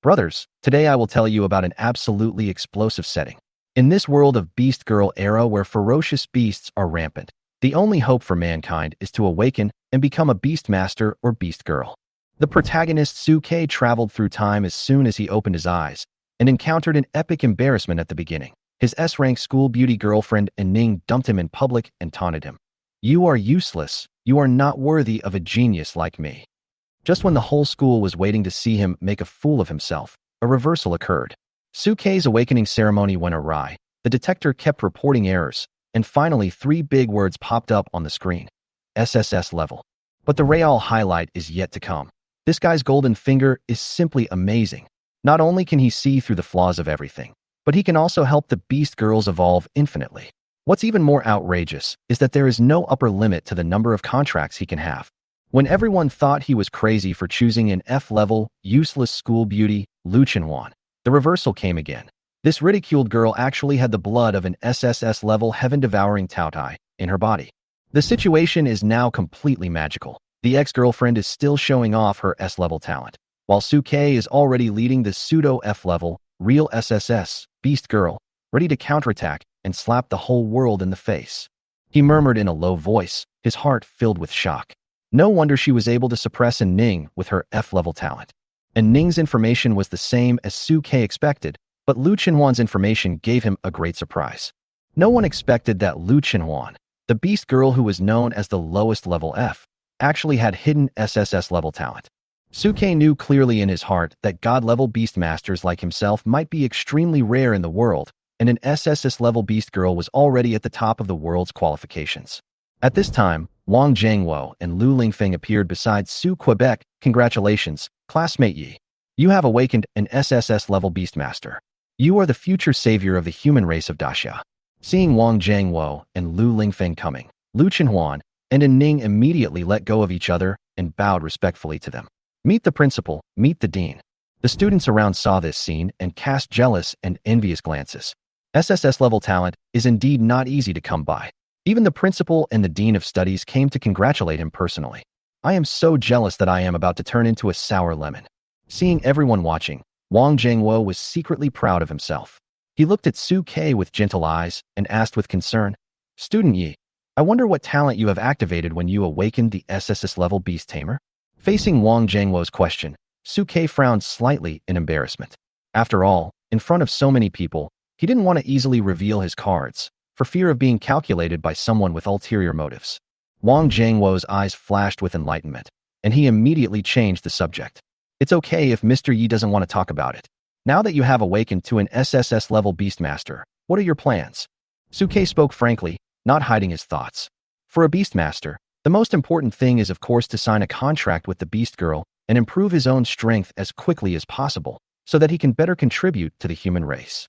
Brothers, today I will tell you about an absolutely explosive setting. In this world of Beast Girl era where ferocious beasts are rampant, the only hope for mankind is to awaken and become a beastmaster or beast girl. The protagonist Suke traveled through time as soon as he opened his eyes and encountered an epic embarrassment at the beginning. His S-rank school beauty girlfriend An Ning dumped him in public and taunted him. "You are useless. You are not worthy of a genius like me." Just when the whole school was waiting to see him make a fool of himself, a reversal occurred. Suke's awakening ceremony went awry, the detector kept reporting errors, and finally 3 big words popped up on the screen. SSS level. But the real highlight is yet to come. This guy's golden finger is simply amazing. Not only can he see through the flaws of everything, but he can also help the beast girls evolve infinitely. What's even more outrageous is that there is no upper limit to the number of contracts he can have. When everyone thought he was crazy for choosing an F-level, useless school beauty, Lu Chenhuan, the reversal came again. This ridiculed girl actually had the blood of an SSS-level heaven-devouring Taotai in her body. The situation is now completely magical. The ex-girlfriend is still showing off her S-level talent, while Suke is already leading the pseudo-F-level, real SSS, beast girl, ready to counterattack and slap the whole world in the face. He murmured in a low voice, his heart filled with shock. No wonder she was able to suppress An Ning with her F-level talent. An Ning's information was the same as Suke expected, but Lu Chenhuan's information gave him a great surprise. No one expected that Lu Chenhuan, the beast girl who was known as the lowest level F, actually had hidden SSS level talent. Suke knew clearly in his heart that god-level beastmasters like himself might be extremely rare in the world, and an SSS level beast girl was already at the top of the world's qualifications. At this time, Wang Jiangwo and Lu Lingfeng appeared beside Su Quebec. "Congratulations, classmate Yi. You have awakened an SSS-level beastmaster. You are the future savior of the human race of Daxia." Seeing Wang Jiangwo and Lu Lingfeng coming, Lu Chenhuan and An Ning immediately let go of each other and bowed respectfully to them. "Meet the principal, meet the dean." The students around saw this scene and cast jealous and envious glances. SSS-level talent is indeed not easy to come by. Even the principal and the dean of studies came to congratulate him personally. "I am so jealous that I am about to turn into a sour lemon." Seeing everyone watching, Wang Jiangwo was secretly proud of himself. He looked at Suke with gentle eyes and asked with concern, "Student Yi, I wonder what talent you have activated when you awakened the SSS-level beast tamer?" Facing Wang Jiangwo's question, Suke frowned slightly in embarrassment. After all, in front of so many people, he didn't want to easily reveal his cards, for fear of being calculated by someone with ulterior motives. Wang Jiangwo's eyes flashed with enlightenment, and he immediately changed the subject. "It's okay if Mr. Yi doesn't want to talk about it. Now that you have awakened to an SSS-level beastmaster, what are your plans?" Suke spoke frankly, not hiding his thoughts. For a beastmaster, the most important thing is of course to sign a contract with the beast girl and improve his own strength as quickly as possible, so that he can better contribute to the human race.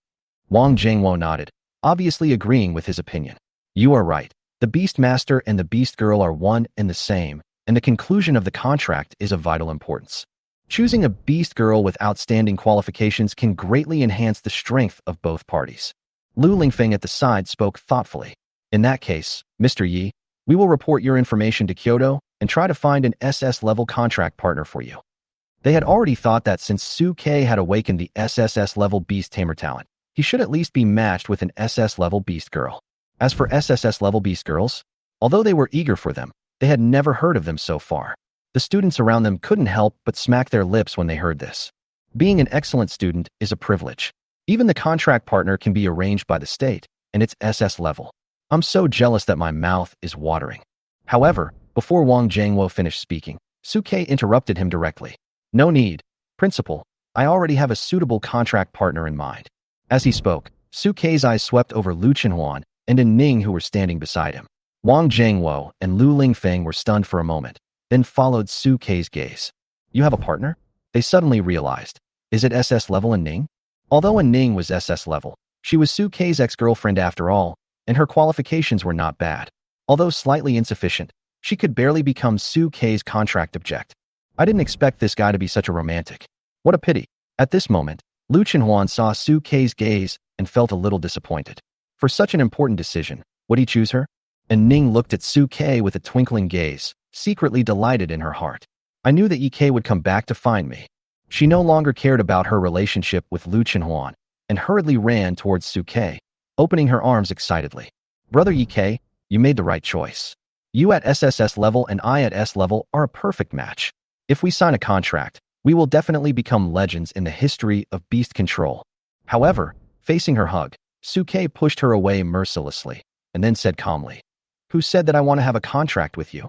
Wang Jiangwo nodded, obviously agreeing with his opinion. "You are right. The beastmaster and the beast girl are one and the same, and the conclusion of the contract is of vital importance. Choosing a beast girl with outstanding qualifications can greatly enhance the strength of both parties." Lu Lingfeng at the side spoke thoughtfully. "In that case, Mr. Yi, we will report your information to Kyoto and try to find an SS-level contract partner for you." They had already thought that since Suke had awakened the SSS-level beast tamer talent, he should at least be matched with an SS-level beast girl. As for SSS-level beast girls, although they were eager for them, they had never heard of them so far. The students around them couldn't help but smack their lips when they heard this. Being an excellent student is a privilege. Even the contract partner can be arranged by the state, and it's SS level. "I'm so jealous that my mouth is watering." However, before Wang Jiangwo finished speaking, Suke interrupted him directly. "No need, principal. I already have a suitable contract partner in mind." As he spoke, Suke's eyes swept over Lu Chenhuan and An Ning who were standing beside him. Wang Jiangwo and Lu Lingfeng were stunned for a moment, then followed Suke's gaze. "You have a partner?" They suddenly realized. Is it SS level An Ning? Although An Ning was SS level, she was Suke's ex-girlfriend after all, and her qualifications were not bad. Although slightly insufficient, she could barely become Suke's contract object. "I didn't expect this guy to be such a romantic. What a pity." At this moment, Lu Chenhuan saw Suke's gaze and felt a little disappointed. For such an important decision, would he choose her? An Ning looked at Suke with a twinkling gaze, secretly delighted in her heart. "I knew that Ek would come back to find me." She no longer cared about her relationship with Lu Chenhuan and hurriedly ran towards Suke, opening her arms excitedly. Brother Ye, you made the right choice. You at SSS level and I at S level are a perfect match. If we sign a contract, we will definitely become legends in the history of beast control. However, facing her hug, Suke pushed her away mercilessly and then said calmly, "Who said that I want to have a contract with you?"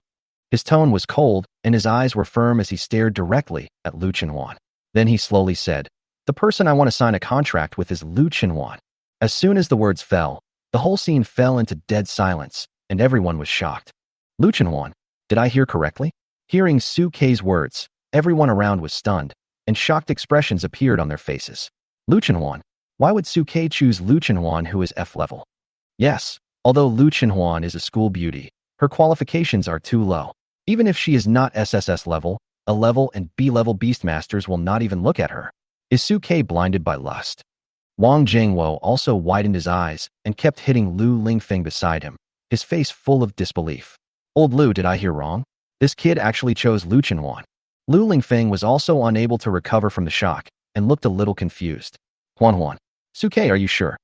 His tone was cold and his eyes were firm as he stared directly at Lu Chenhuan. Then he slowly said, "The person I want to sign a contract with is Lu Chenhuan." As soon as the words fell, the whole scene fell into dead silence, and everyone was shocked. Lu Chenhuan, did I hear correctly? Hearing Suke's words, everyone around was stunned, and shocked expressions appeared on their faces. Lu Chenhuan, why would Suke choose Lu Chenhuan, who is F level? Yes, although Lu Chenhuan is a school beauty, her qualifications are too low. Even if she is not SSS level, A level and B level beastmasters will not even look at her. Is Suke blinded by lust? Wang Jingwo also widened his eyes and kept hitting Lu Lingfeng beside him, his face full of disbelief. Old Lu, did I hear wrong? This kid actually chose Lu Chenhuan. Lu Lingfeng was also unable to recover from the shock and looked a little confused. Huan, Suke, are you sure?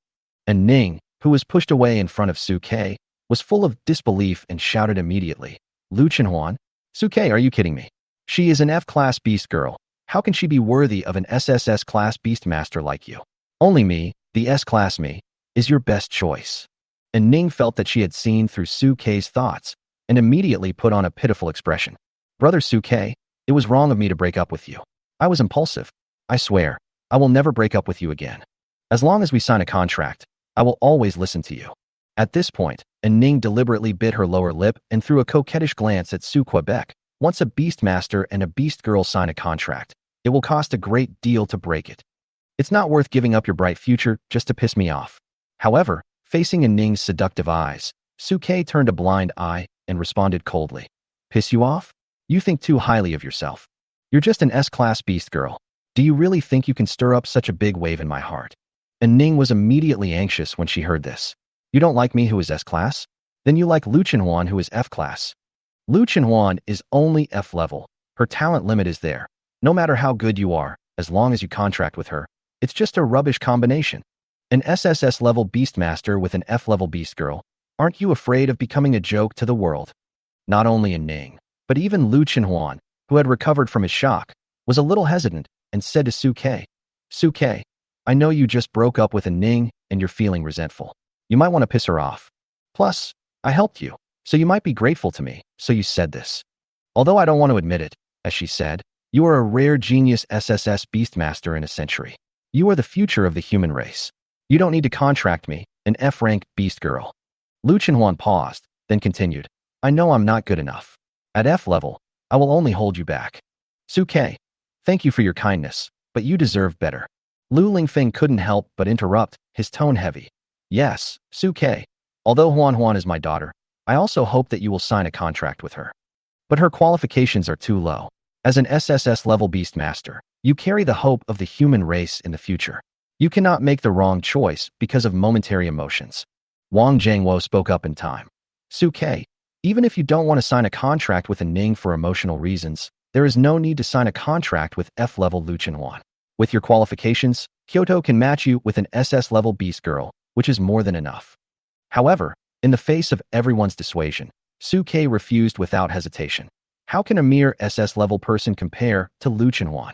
An Ning, who was pushed away in front of Suke, was full of disbelief and shouted immediately, Lu Chenhuan? Suke, are you kidding me? She is an F-class beast girl. How can she be worthy of an SSS class beastmaster like you? Only me, the S-class me, is your best choice. And Ning felt that she had seen through Suke's thoughts and immediately put on a pitiful expression. Brother Suke, it was wrong of me to break up with you. I was impulsive. I swear, I will never break up with you again. As long as we sign a contract, I will always listen to you. At this point, An Ning deliberately bit her lower lip and threw a coquettish glance at Su Quebec. Once a beastmaster and a beast girl sign a contract, it will cost a great deal to break it. It's not worth giving up your bright future just to piss me off. However, facing An Ning's seductive eyes, Suke turned a blind eye and responded coldly. Piss you off? You think too highly of yourself. You're just an S-class beast girl. Do you really think you can stir up such a big wave in my heart? An Ning was immediately anxious when she heard this. You don't like me who is S-class? Then you like Lu Chenhuan who is F-class. Lu Chenhuan is only F level. Her talent limit is there. No matter how good you are, as long as you contract with her, it's just a rubbish combination. An SSS level beastmaster with an F level beast girl. Aren't you afraid of becoming a joke to the world? Not only An Ning, but even Lu Chenhuan, who had recovered from his shock, was a little hesitant and said to Suke, Suke, I know you just broke up with An Ning and you're feeling resentful. You might want to piss her off. Plus, I helped you, so you might be grateful to me, so you said this. Although I don't want to admit it, as she said, you are a rare genius SSS beastmaster in a century. You are the future of the human race. You don't need to contract me, an F-rank beast girl. Lu Chenhuan paused, then continued, I know I'm not good enough. At F level, I will only hold you back. Suke, thank you for your kindness, but you deserve better. Lu Lingfeng couldn't help but interrupt, his tone heavy. Yes, Suke. Although Huan is my daughter, I also hope that you will sign a contract with her. But her qualifications are too low. As an SSS level beastmaster, you carry the hope of the human race in the future. You cannot make the wrong choice because of momentary emotions. Wang Jingwo spoke up in time. Suke, even if you don't want to sign a contract with An Ning for emotional reasons, there is no need to sign a contract with F-level Lu Chenhuan. With your qualifications, Kyoto can match you with an SS-level beast girl, which is more than enough. However, in the face of everyone's dissuasion, Suke refused without hesitation. How can a mere SS-level person compare to Lu Chenhuan?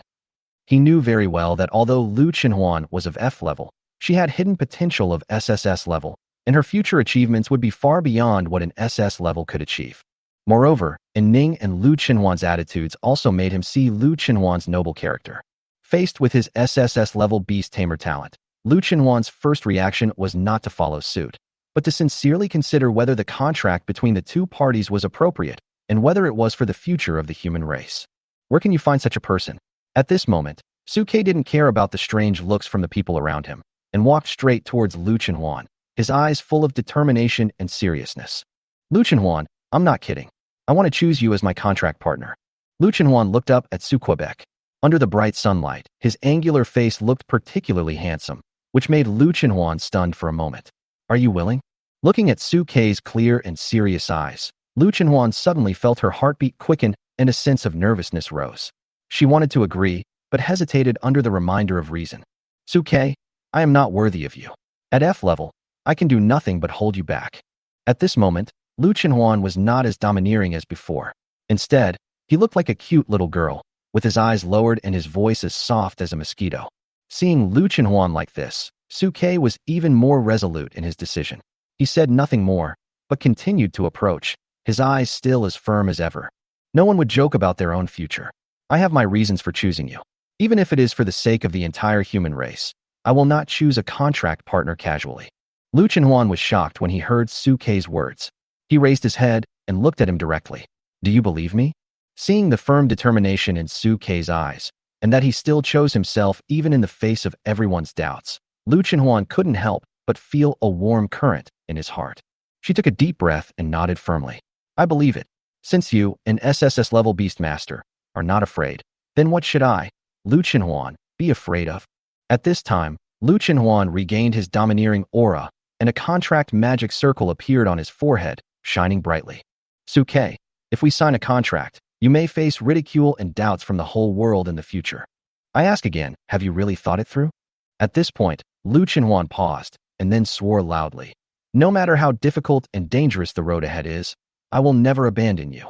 He knew very well that although Lu Chenhuan was of F level, she had hidden potential of SSS level, and her future achievements would be far beyond what an SS level could achieve. Moreover, An Ning and Lu Chenhuan's attitudes also made him see Lu Chenhuan's noble character. Faced with his SSS level beast tamer talent, Lu Chenhuan's first reaction was not to follow suit, but to sincerely consider whether the contract between the two parties was appropriate and whether it was for the future of the human race. Where can you find such a person? At this moment, Suke didn't care about the strange looks from the people around him and walked straight towards Lu Chenhuan, his eyes full of determination and seriousness. Lu Chenhuan, I'm not kidding. I want to choose you as my contract partner. Lu Chenhuan looked up at Su Quebec. Under the bright sunlight, his angular face looked particularly handsome, which made Lu Chenhuan stunned for a moment. Are you willing? Looking at Suke's clear and serious eyes, Lu Chenhuan suddenly felt her heartbeat quicken and a sense of nervousness rose. She wanted to agree, but hesitated under the reminder of reason. Suke, I am not worthy of you. At F level, I can do nothing but hold you back. At this moment, Lu Chenhuan was not as domineering as before. Instead, he looked like a cute little girl, with his eyes lowered and his voice as soft as a mosquito. Seeing Lu Chenhuan like this, Suke was even more resolute in his decision. He said nothing more, but continued to approach, his eyes still as firm as ever. No one would joke about their own future. I have my reasons for choosing you. Even if it is for the sake of the entire human race, I will not choose a contract partner casually. Lu Chenhuan was shocked when he heard Suke's words. He raised his head and looked at him directly. Do you believe me? Seeing the firm determination in Suke's eyes, and that he still chose himself even in the face of everyone's doubts, Lu Chenhuan couldn't help but feel a warm current in his heart. She took a deep breath and nodded firmly. I believe it. Since you, an SSS level beastmaster, are not afraid, then what should I, Lu Chenhuan, be afraid of? At this time, Lu Chenhuan regained his domineering aura, and a contract magic circle appeared on his forehead, shining brightly. Suke, if we sign a contract, you may face ridicule and doubts from the whole world in the future. I ask again, have you really thought it through? At this point, Lu Chenhuan paused, and then swore loudly. No matter how difficult and dangerous the road ahead is, I will never abandon you.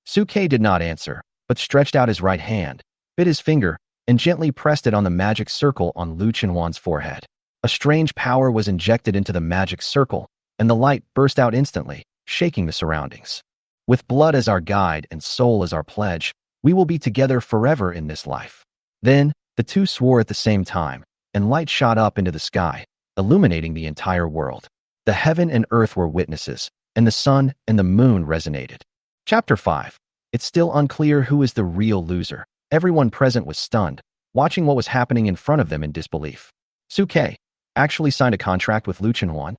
Suke did not answer, but stretched out his right hand, bit his finger, and gently pressed it on the magic circle on Lu Chenhuan's forehead. A strange power was injected into the magic circle, and the light burst out instantly, shaking the surroundings. With blood as our guide and soul as our pledge, we will be together forever in this life. Then, the two swore at the same time, and light shot up into the sky, illuminating the entire world. The heaven and earth were witnesses, and the sun and the moon resonated. Chapter 5. It's still unclear who is the real loser. Everyone present was stunned, watching what was happening in front of them in disbelief. Suke actually signed a contract with Lu Chenhuan.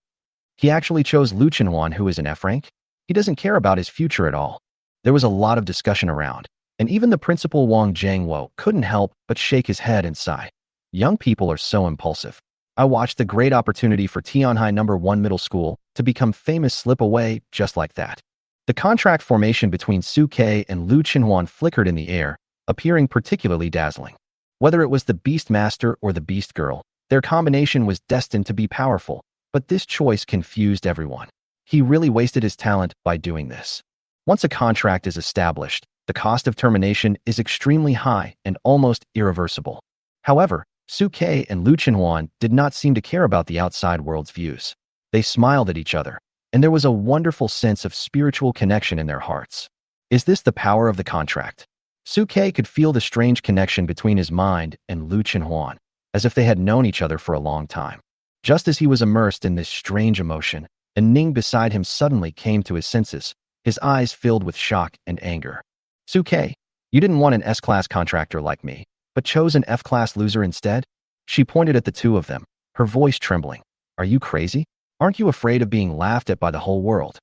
He actually chose Lu Chenhuan, who is an F rank. He doesn't care about his future at all. There was a lot of discussion around, and even the principal Wang Jiangwo couldn't help but shake his head and sigh. Young people are so impulsive. I watched the great opportunity for Tianhai No. 1 Middle School to become famous slip away just like that. The contract formation between Suke and Lu Chenhuan flickered in the air, appearing particularly dazzling. Whether it was the Beastmaster or the Beast Girl, their combination was destined to be powerful, but this choice confused everyone. He really wasted his talent by doing this. Once a contract is established, the cost of termination is extremely high and almost irreversible. However, Suke and Lu Chenhuan did not seem to care about the outside world's views. They smiled at each other, and there was a wonderful sense of spiritual connection in their hearts. Is this the power of the contract? Suke could feel the strange connection between his mind and Lu Chenhuan, as if they had known each other for a long time. Just as he was immersed in this strange emotion, An Ning beside him suddenly came to his senses, his eyes filled with shock and anger. Suke, you didn't want an S-class contractor like me, but chose an F-class loser instead? She pointed at the two of them, her voice trembling. Are you crazy? Aren't you afraid of being laughed at by the whole world?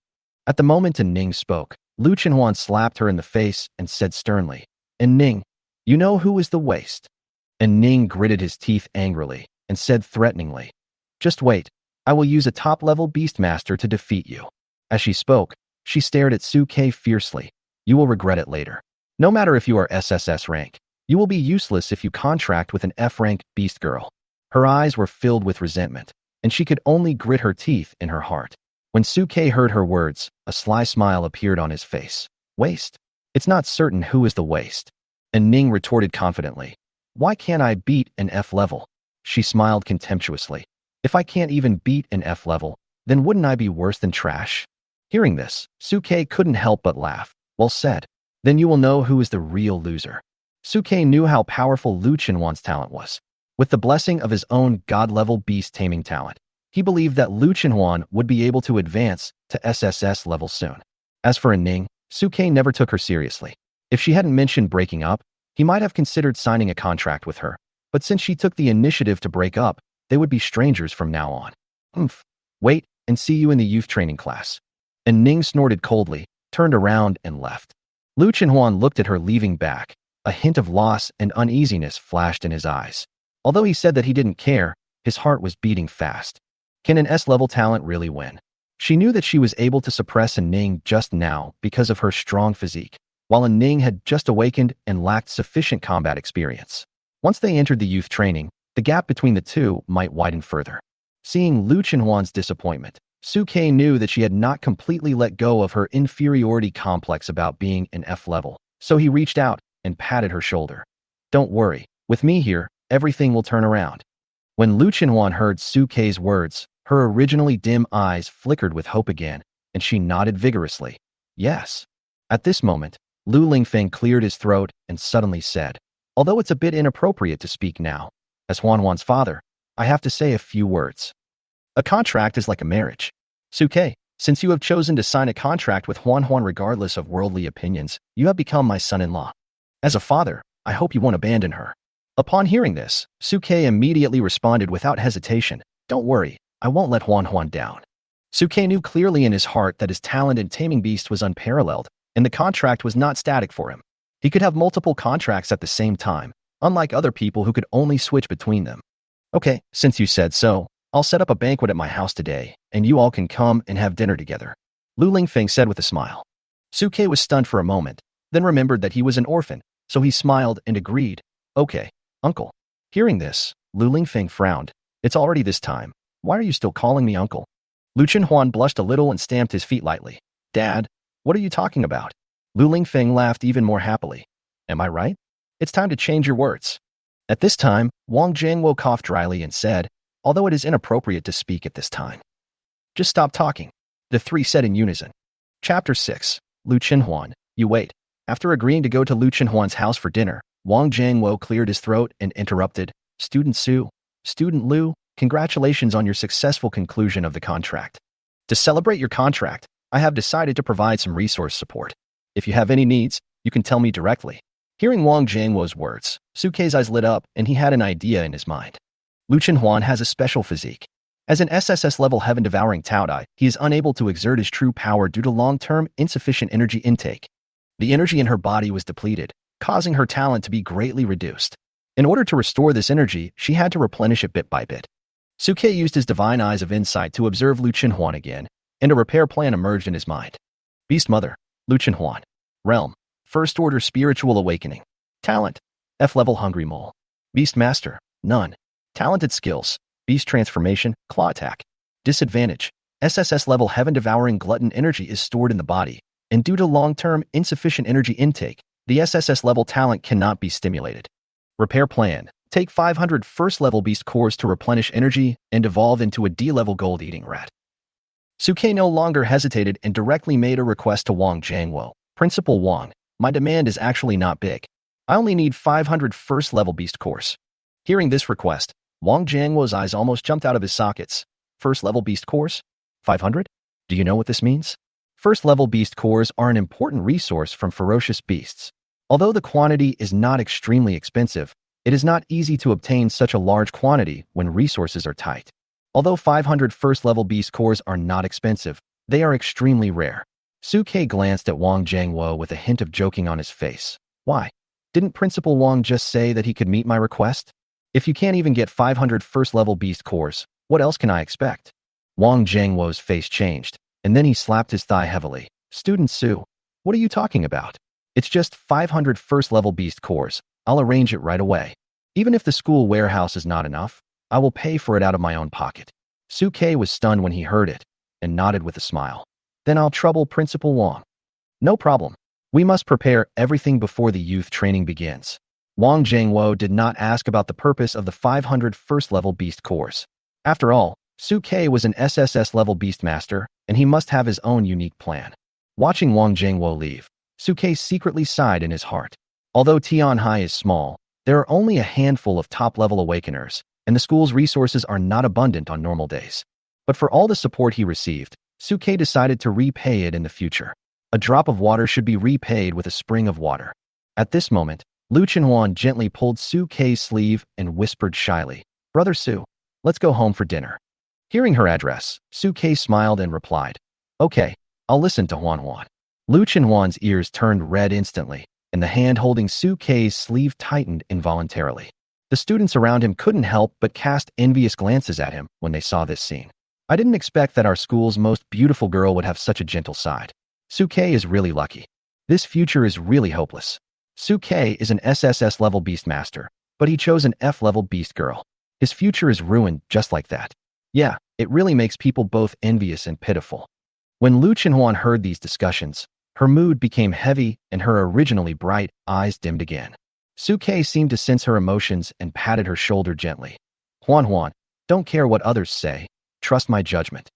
At the moment An Ning spoke, Lu Chenhuan slapped her in the face and said sternly, An Ning, you know who is the waste? An Ning gritted his teeth angrily and said threateningly, just wait, I will use a top-level beastmaster to defeat you. As she spoke, she stared at Suke fiercely. You will regret it later. No matter if you are SSS rank, you will be useless if you contract with an F-rank beast girl. Her eyes were filled with resentment, and she could only grit her teeth in her heart. When Suke heard her words, a sly smile appeared on his face. Waste? It's not certain who is the waste. An Ning retorted confidently. Why can't I beat an F level? She smiled contemptuously. If I can't even beat an F level, then wouldn't I be worse than trash? Hearing this, Suke couldn't help but laugh. Well said. Then you will know who is the real loser. Suke knew how powerful Lu Chenhuan's talent was. With the blessing of his own god-level beast-taming talent, he believed that Lu Chenhuan would be able to advance to SSS level soon. As for An Ning, Suke never took her seriously. If she hadn't mentioned breaking up, he might have considered signing a contract with her, but since she took the initiative to break up, they would be strangers from now on. Wait and see you in the youth training class. An Ning snorted coldly, turned around and left. Lu Chenhuan looked at her leaving back. A hint of loss and uneasiness flashed in his eyes. Although he said that he didn't care, his heart was beating fast. Can an S-level talent really win? She knew that she was able to suppress An Ning just now because of her strong physique, while An Ning had just awakened and lacked sufficient combat experience. Once they entered the youth training, the gap between the two might widen further. Seeing Lu Chenhuan's disappointment, Suke knew that she had not completely let go of her inferiority complex about being an F level, so he reached out and patted her shoulder. Don't worry, with me here, everything will turn around. When Lu Chenhuan heard Suke's words, her originally dim eyes flickered with hope again, and she nodded vigorously. Yes. At this moment, Lu Lingfeng cleared his throat and suddenly said, although it's a bit inappropriate to speak now, as Huan's father, I have to say a few words. A contract is like a marriage. Suke, since you have chosen to sign a contract with Huan regardless of worldly opinions, you have become my son-in-law. As a father, I hope you won't abandon her. Upon hearing this, Suke immediately responded without hesitation, don't worry, I won't let Huan down. Suke knew clearly in his heart that his talent in taming beasts was unparalleled, and the contract was not static for him. He could have multiple contracts at the same time, unlike other people who could only switch between them. Okay, since you said so, I'll set up a banquet at my house today, and you all can come and have dinner together. Lu Lingfeng said with a smile. Suke was stunned for a moment, then remembered that he was an orphan, so he smiled and agreed. Okay, uncle. Hearing this, Lu Lingfeng frowned. It's already this time. Why are you still calling me uncle? Lu Chenhuan blushed a little and stamped his feet lightly. Dad, what are you talking about? Lu Lingfeng laughed even more happily. Am I right? It's time to change your words. At this time, Wang Jiangwo coughed dryly and said, although it is inappropriate to speak at this time. Just stop talking. The three said in unison. Chapter 6. Lu Chenhuan, you wait. After agreeing to go to Lu Chenhuan's house for dinner, Wang Jiangwo cleared his throat and interrupted. Student Su, Student Lu, congratulations on your successful conclusion of the contract. To celebrate your contract, I have decided to provide some resource support. If you have any needs, you can tell me directly. Hearing Wang Jiangwo's words, Suke's eyes lit up and he had an idea in his mind. Lu Chenhuan has a special physique. As an SSS level heaven-devouring Taodai, he is unable to exert his true power due to long-term insufficient energy intake. The energy in her body was depleted, causing her talent to be greatly reduced. In order to restore this energy, she had to replenish it bit by bit. Suke used his divine eyes of insight to observe Lu Chenhuan again, and a repair plan emerged in his mind. Beast Mother, Lu Chenhuan. Realm, First Order Spiritual Awakening. Talent, F-level Hungry Mole. Beastmaster, none. Talented skills, Beast Transformation, Claw Attack. Disadvantage, SSS level Heaven-Devouring Glutton energy is stored in the body, and due to long-term insufficient energy intake, the SSS level talent cannot be stimulated. Repair plan, take 500 first-level Beast cores to replenish energy and evolve into a D-level gold-eating rat. Suke no longer hesitated and directly made a request to Wang Jiangwo. Principal Wang, my demand is actually not big. I only need 500 first-level Beast cores. Hearing this request, Wang Jiangwo's eyes almost jumped out of his sockets. First-level Beast cores? 500? Do you know what this means? First-level Beast cores are an important resource from ferocious beasts. Although the quantity is not extremely expensive, it is not easy to obtain such a large quantity when resources are tight. Although 500 first-level Beast cores are not expensive, they are extremely rare. Suke glanced at Wang Jiangwo with a hint of joking on his face. Why? Didn't Principal Wang just say that he could meet my request? If you can't even get 500 first-level Beast cores, what else can I expect? Wang Jiangwo's face changed, and then he slapped his thigh heavily. Student Su, what are you talking about? It's just 500 first-level Beast cores. I'll arrange it right away. Even if the school warehouse is not enough, I will pay for it out of my own pocket. Suke was stunned when he heard it, and nodded with a smile. Then I'll trouble Principal Wang. No problem. We must prepare everything before the youth training begins. Wang Jiangwo did not ask about the purpose of the 500 first-level Beast cores. After all, Suke was an SSS-level Beastmaster, and he must have his own unique plan. Watching Wang Jiangwo leave, Suke secretly sighed in his heart. Although Tianhai is small, there are only a handful of top-level awakeners, and the school's resources are not abundant on normal days. But for all the support he received, Suke decided to repay it in the future. A drop of water should be repaid with a spring of water. At this moment, Lu Chenhuan gently pulled Suke's sleeve and whispered shyly, Brother Su, let's go home for dinner. Hearing her address, Suke smiled and replied, Okay, I'll listen to Huan. Lu Chenhuan's ears turned red instantly, and the hand holding Suke's sleeve tightened involuntarily. The students around him couldn't help but cast envious glances at him when they saw this scene. I didn't expect that our school's most beautiful girl would have such a gentle side. Suke is really lucky. This future is really hopeless. Suke is an SSS-level Beastmaster, but he chose an F-level beast girl. His future is ruined just like that. Yeah, it really makes people both envious and pitiful. When Lu Chenhuan heard these discussions, her mood became heavy and her originally bright eyes dimmed again. Suke seemed to sense her emotions and patted her shoulder gently. Huan Huan, don't care what others say. Trust my judgment.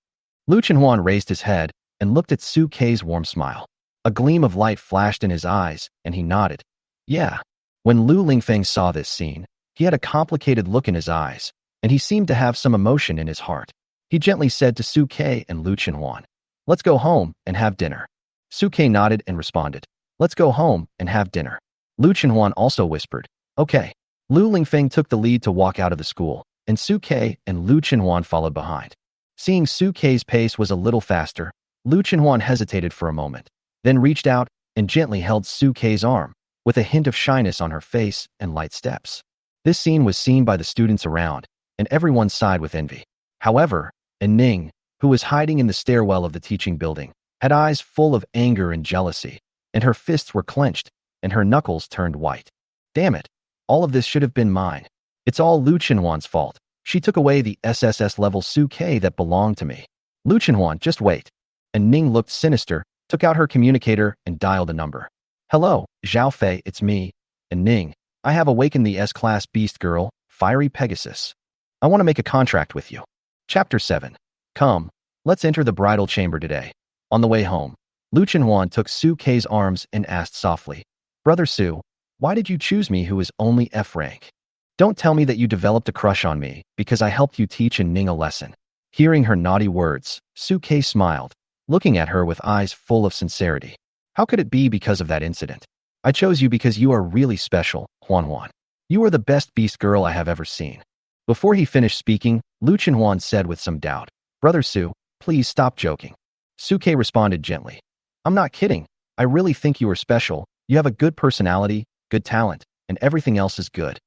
Lu Chenhuan raised his head and looked at Suke's warm smile. A gleam of light flashed in his eyes, and he nodded. Yeah. When Lu Lingfeng saw this scene, he had a complicated look in his eyes, and he seemed to have some emotion in his heart. He gently said to Suke and Lu Chenhuan, "Let's go home and have dinner." Suke nodded and responded, "Let's go home and have dinner." Lu Chenhuan also whispered, "Okay." Lu Lingfeng took the lead to walk out of the school, and Suke and Lu Chenhuan followed behind. Seeing Suke's pace was a little faster, Lu Chenhuan hesitated for a moment, then reached out and gently held Suke's arm, with a hint of shyness on her face and light steps. This scene was seen by the students around, and everyone sighed with envy. However, An Ning, who was hiding in the stairwell of the teaching building, had eyes full of anger and jealousy, and her fists were clenched, and her knuckles turned white. Damn it, all of this should have been mine. It's all Lu Chenhuan's fault. She took away the SSS level Suke that belonged to me. Lu Chenhuan, just wait. And Ning looked sinister, took out her communicator, and dialed a number. Hello, Zhao Fei, it's me. And Ning, I have awakened the S-class beast girl, Fiery Pegasus. I want to make a contract with you. Chapter 7. Come, let's enter the bridal chamber today. On the way home, Lu Chenhuan took Suke's arms and asked softly, Brother Su, why did you choose me who is only F rank? Don't tell me that you developed a crush on me because I helped you teach An Ning a lesson. Hearing her naughty words, Suke smiled, looking at her with eyes full of sincerity. How could it be because of that incident? I chose you because you are really special, Huan Huan. You are the best beast girl I have ever seen. Before he finished speaking, Lu Chenhuan said with some doubt, Brother Su, please stop joking. Suke responded gently. I'm not kidding. I really think you are special. You have a good personality, good talent, and everything else is good.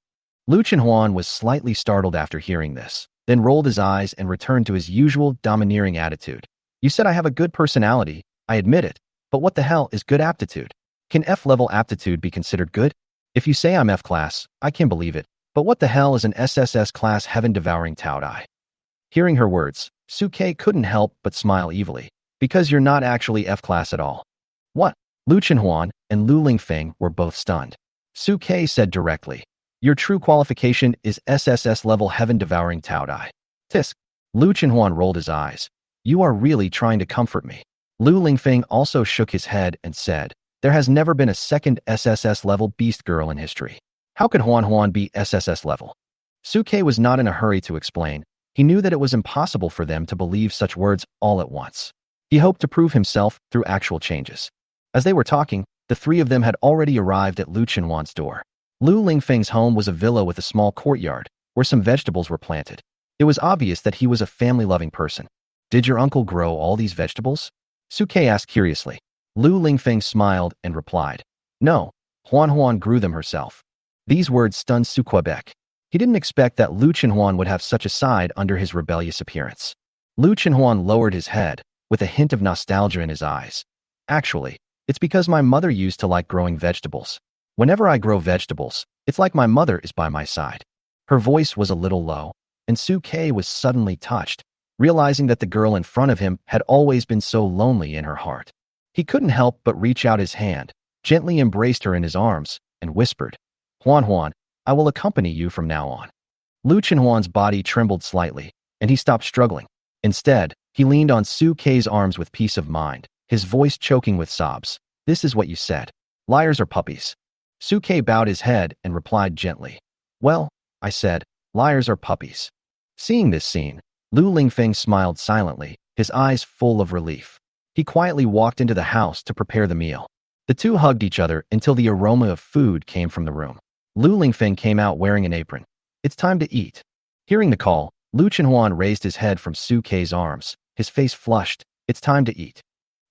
Lu Chenhuan was slightly startled after hearing this, then rolled his eyes and returned to his usual domineering attitude. You said I have a good personality, I admit it, but what the hell is good aptitude? Can F-level aptitude be considered good? If you say I'm F-class, I can believe it, but what the hell is an SSS class heaven-devouring Taodai? Hearing her words, Suke couldn't help but smile evilly, because you're not actually F-class at all. What? Lu Chenhuan and Lu Lingfeng were both stunned. Suke said directly, your true qualification is SSS level heaven-devouring Taodai. Tisk. Lu Chenhuan rolled his eyes. You are really trying to comfort me. Lu Lingfeng also shook his head and said, there has never been a second SSS level beast girl in history. How could Huan Huan be SSS level? Suke was not in a hurry to explain. He knew that it was impossible for them to believe such words all at once. He hoped to prove himself through actual changes. As they were talking, the three of them had already arrived at Lu Chenhuan's door. Lu Lingfeng's home was a villa with a small courtyard, where some vegetables were planted. It was obvious that he was a family-loving person. Did your uncle grow all these vegetables? Suke asked curiously. Lu Lingfeng smiled and replied, no, Huan Huan grew them herself. These words stunned Suquebek. He didn't expect that Lu Chenhuan would have such a side under his rebellious appearance. Lu Chenhuan lowered his head, with a hint of nostalgia in his eyes. Actually, it's because my mother used to like growing vegetables. Whenever I grow vegetables, it's like my mother is by my side. Her voice was a little low, and Suke was suddenly touched, realizing that the girl in front of him had always been so lonely in her heart. He couldn't help but reach out his hand, gently embraced her in his arms, and whispered, Huan Huan, I will accompany you from now on. Lu Chenhuan's body trembled slightly, and he stopped struggling. Instead, he leaned on Suke's arms with peace of mind, his voice choking with sobs. This is what you said. Liars are puppies. Suke bowed his head and replied gently, well, I said, liars are puppies. Seeing this scene, Lu Lingfeng smiled silently, his eyes full of relief. He quietly walked into the house to prepare the meal. The two hugged each other until the aroma of food came from the room. Lu Lingfeng came out wearing an apron. It's time to eat. Hearing the call, Lu Chenhuan raised his head from Suke's arms, his face flushed. It's time to eat.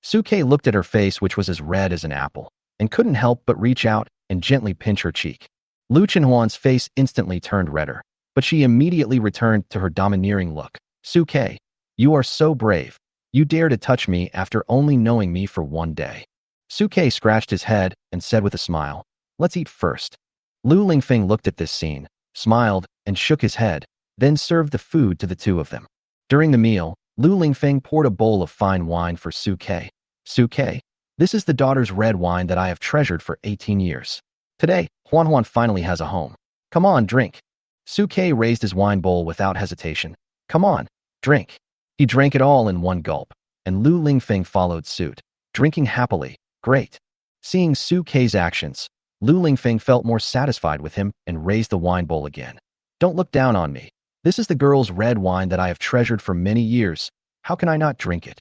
Suke looked at her face, which was as red as an apple, and couldn't help but reach out and gently pinch her cheek. Lu Chenhuan's face instantly turned redder, but she immediately returned to her domineering look. Suke, you are so brave. You dare to touch me after only knowing me for one day. Suke scratched his head and said with a smile, let's eat first. Lu Lingfeng looked at this scene, smiled, and shook his head, then served the food to the two of them. During the meal, Lu Lingfeng poured a bowl of fine wine for Su Ke. Su Ke, this is the daughter's red wine that I have treasured for 18 years. Today, Huan Huan finally has a home. Come on, drink. Su Ke raised his wine bowl without hesitation. Come on, drink. He drank it all in one gulp, and Lu Lingfeng followed suit, drinking happily. Great. Seeing Su Ke's actions, Lu Lingfeng felt more satisfied with him and raised the wine bowl again. Don't look down on me. This is the girl's red wine that I have treasured for many years. How can I not drink it?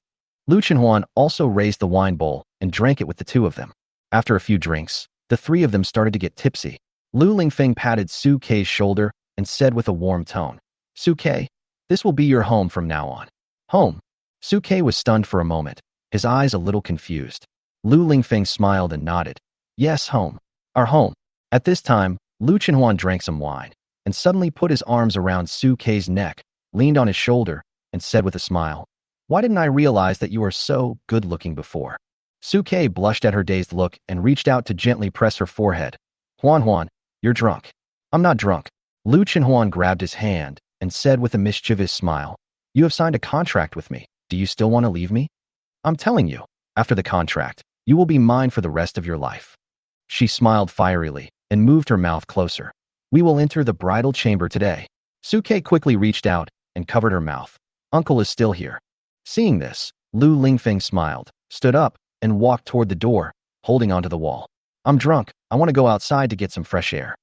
Lu Chenhuan also raised the wine bowl and drank it with the two of them. After a few drinks, the three of them started to get tipsy. Lu Lingfeng patted Su Ke's shoulder and said with a warm tone, Su Ke, this will be your home from now on. Home. Su Ke was stunned for a moment, his eyes a little confused. Lu Lingfeng smiled and nodded. Yes, home. Our home. At this time, Lu Chenhuan drank some wine and suddenly put his arms around Su Ke's neck, leaned on his shoulder, and said with a smile, Why didn't I realize that you were so good-looking before? Su Ke blushed at her dazed look and reached out to gently press her forehead. Huan Huan, you're drunk. I'm not drunk. Lu Chenhuan grabbed his hand and said with a mischievous smile, You have signed a contract with me. Do you still want to leave me? I'm telling you, after the contract, you will be mine for the rest of your life. She smiled fierily and moved her mouth closer. We will enter the bridal chamber today. Su Ke quickly reached out and covered her mouth. Uncle is still here. Seeing this, Lu Lingfeng smiled, stood up, and walked toward the door, holding onto the wall. I'm drunk. I want to go outside to get some fresh air.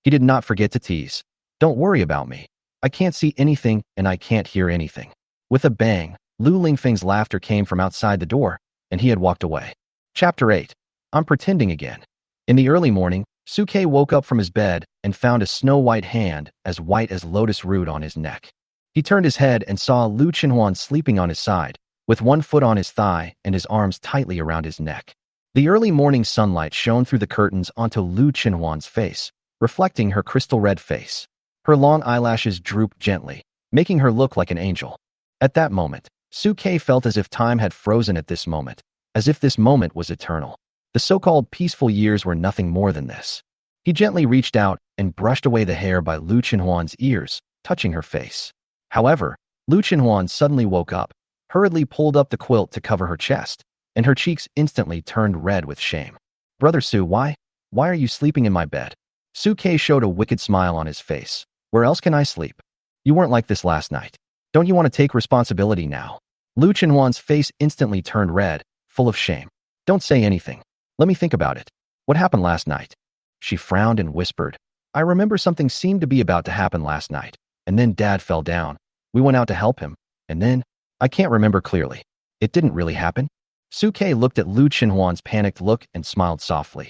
He did not forget to tease. Don't worry about me. I can't see anything and I can't hear anything. With a bang, Lu Lingfeng's laughter came from outside the door, and he had walked away. Chapter 8. I'm pretending again. In the early morning, Su Ke woke up from his bed and found a snow-white hand as white as lotus root on his neck. He turned his head and saw Lu Chenhuan sleeping on his side, with one foot on his thigh and his arms tightly around his neck. The early morning sunlight shone through the curtains onto Lu Chenhuan's face, reflecting her crystal-red face. Her long eyelashes drooped gently, making her look like an angel. At that moment, Su Ke felt as if time had frozen at this moment, as if this moment was eternal. The so-called peaceful years were nothing more than this. He gently reached out and brushed away the hair by Lu Chenhuan's ears, touching her face. However, Lu Chenhuan suddenly woke up, hurriedly pulled up the quilt to cover her chest, and her cheeks instantly turned red with shame. Brother Su, why are you sleeping in my bed? Su Ke showed a wicked smile on his face. Where else can I sleep? You weren't like this last night. Don't you want to take responsibility now? Lu Chenhuan's face instantly turned red, full of shame. Don't say anything. Let me think about it. What happened last night? She frowned and whispered, I remember something seemed to be about to happen last night, and then Dad fell down. We went out to help him, and then, I can't remember clearly. It didn't really happen. Su Ke looked at Lu Chenhuan's panicked look and smiled softly.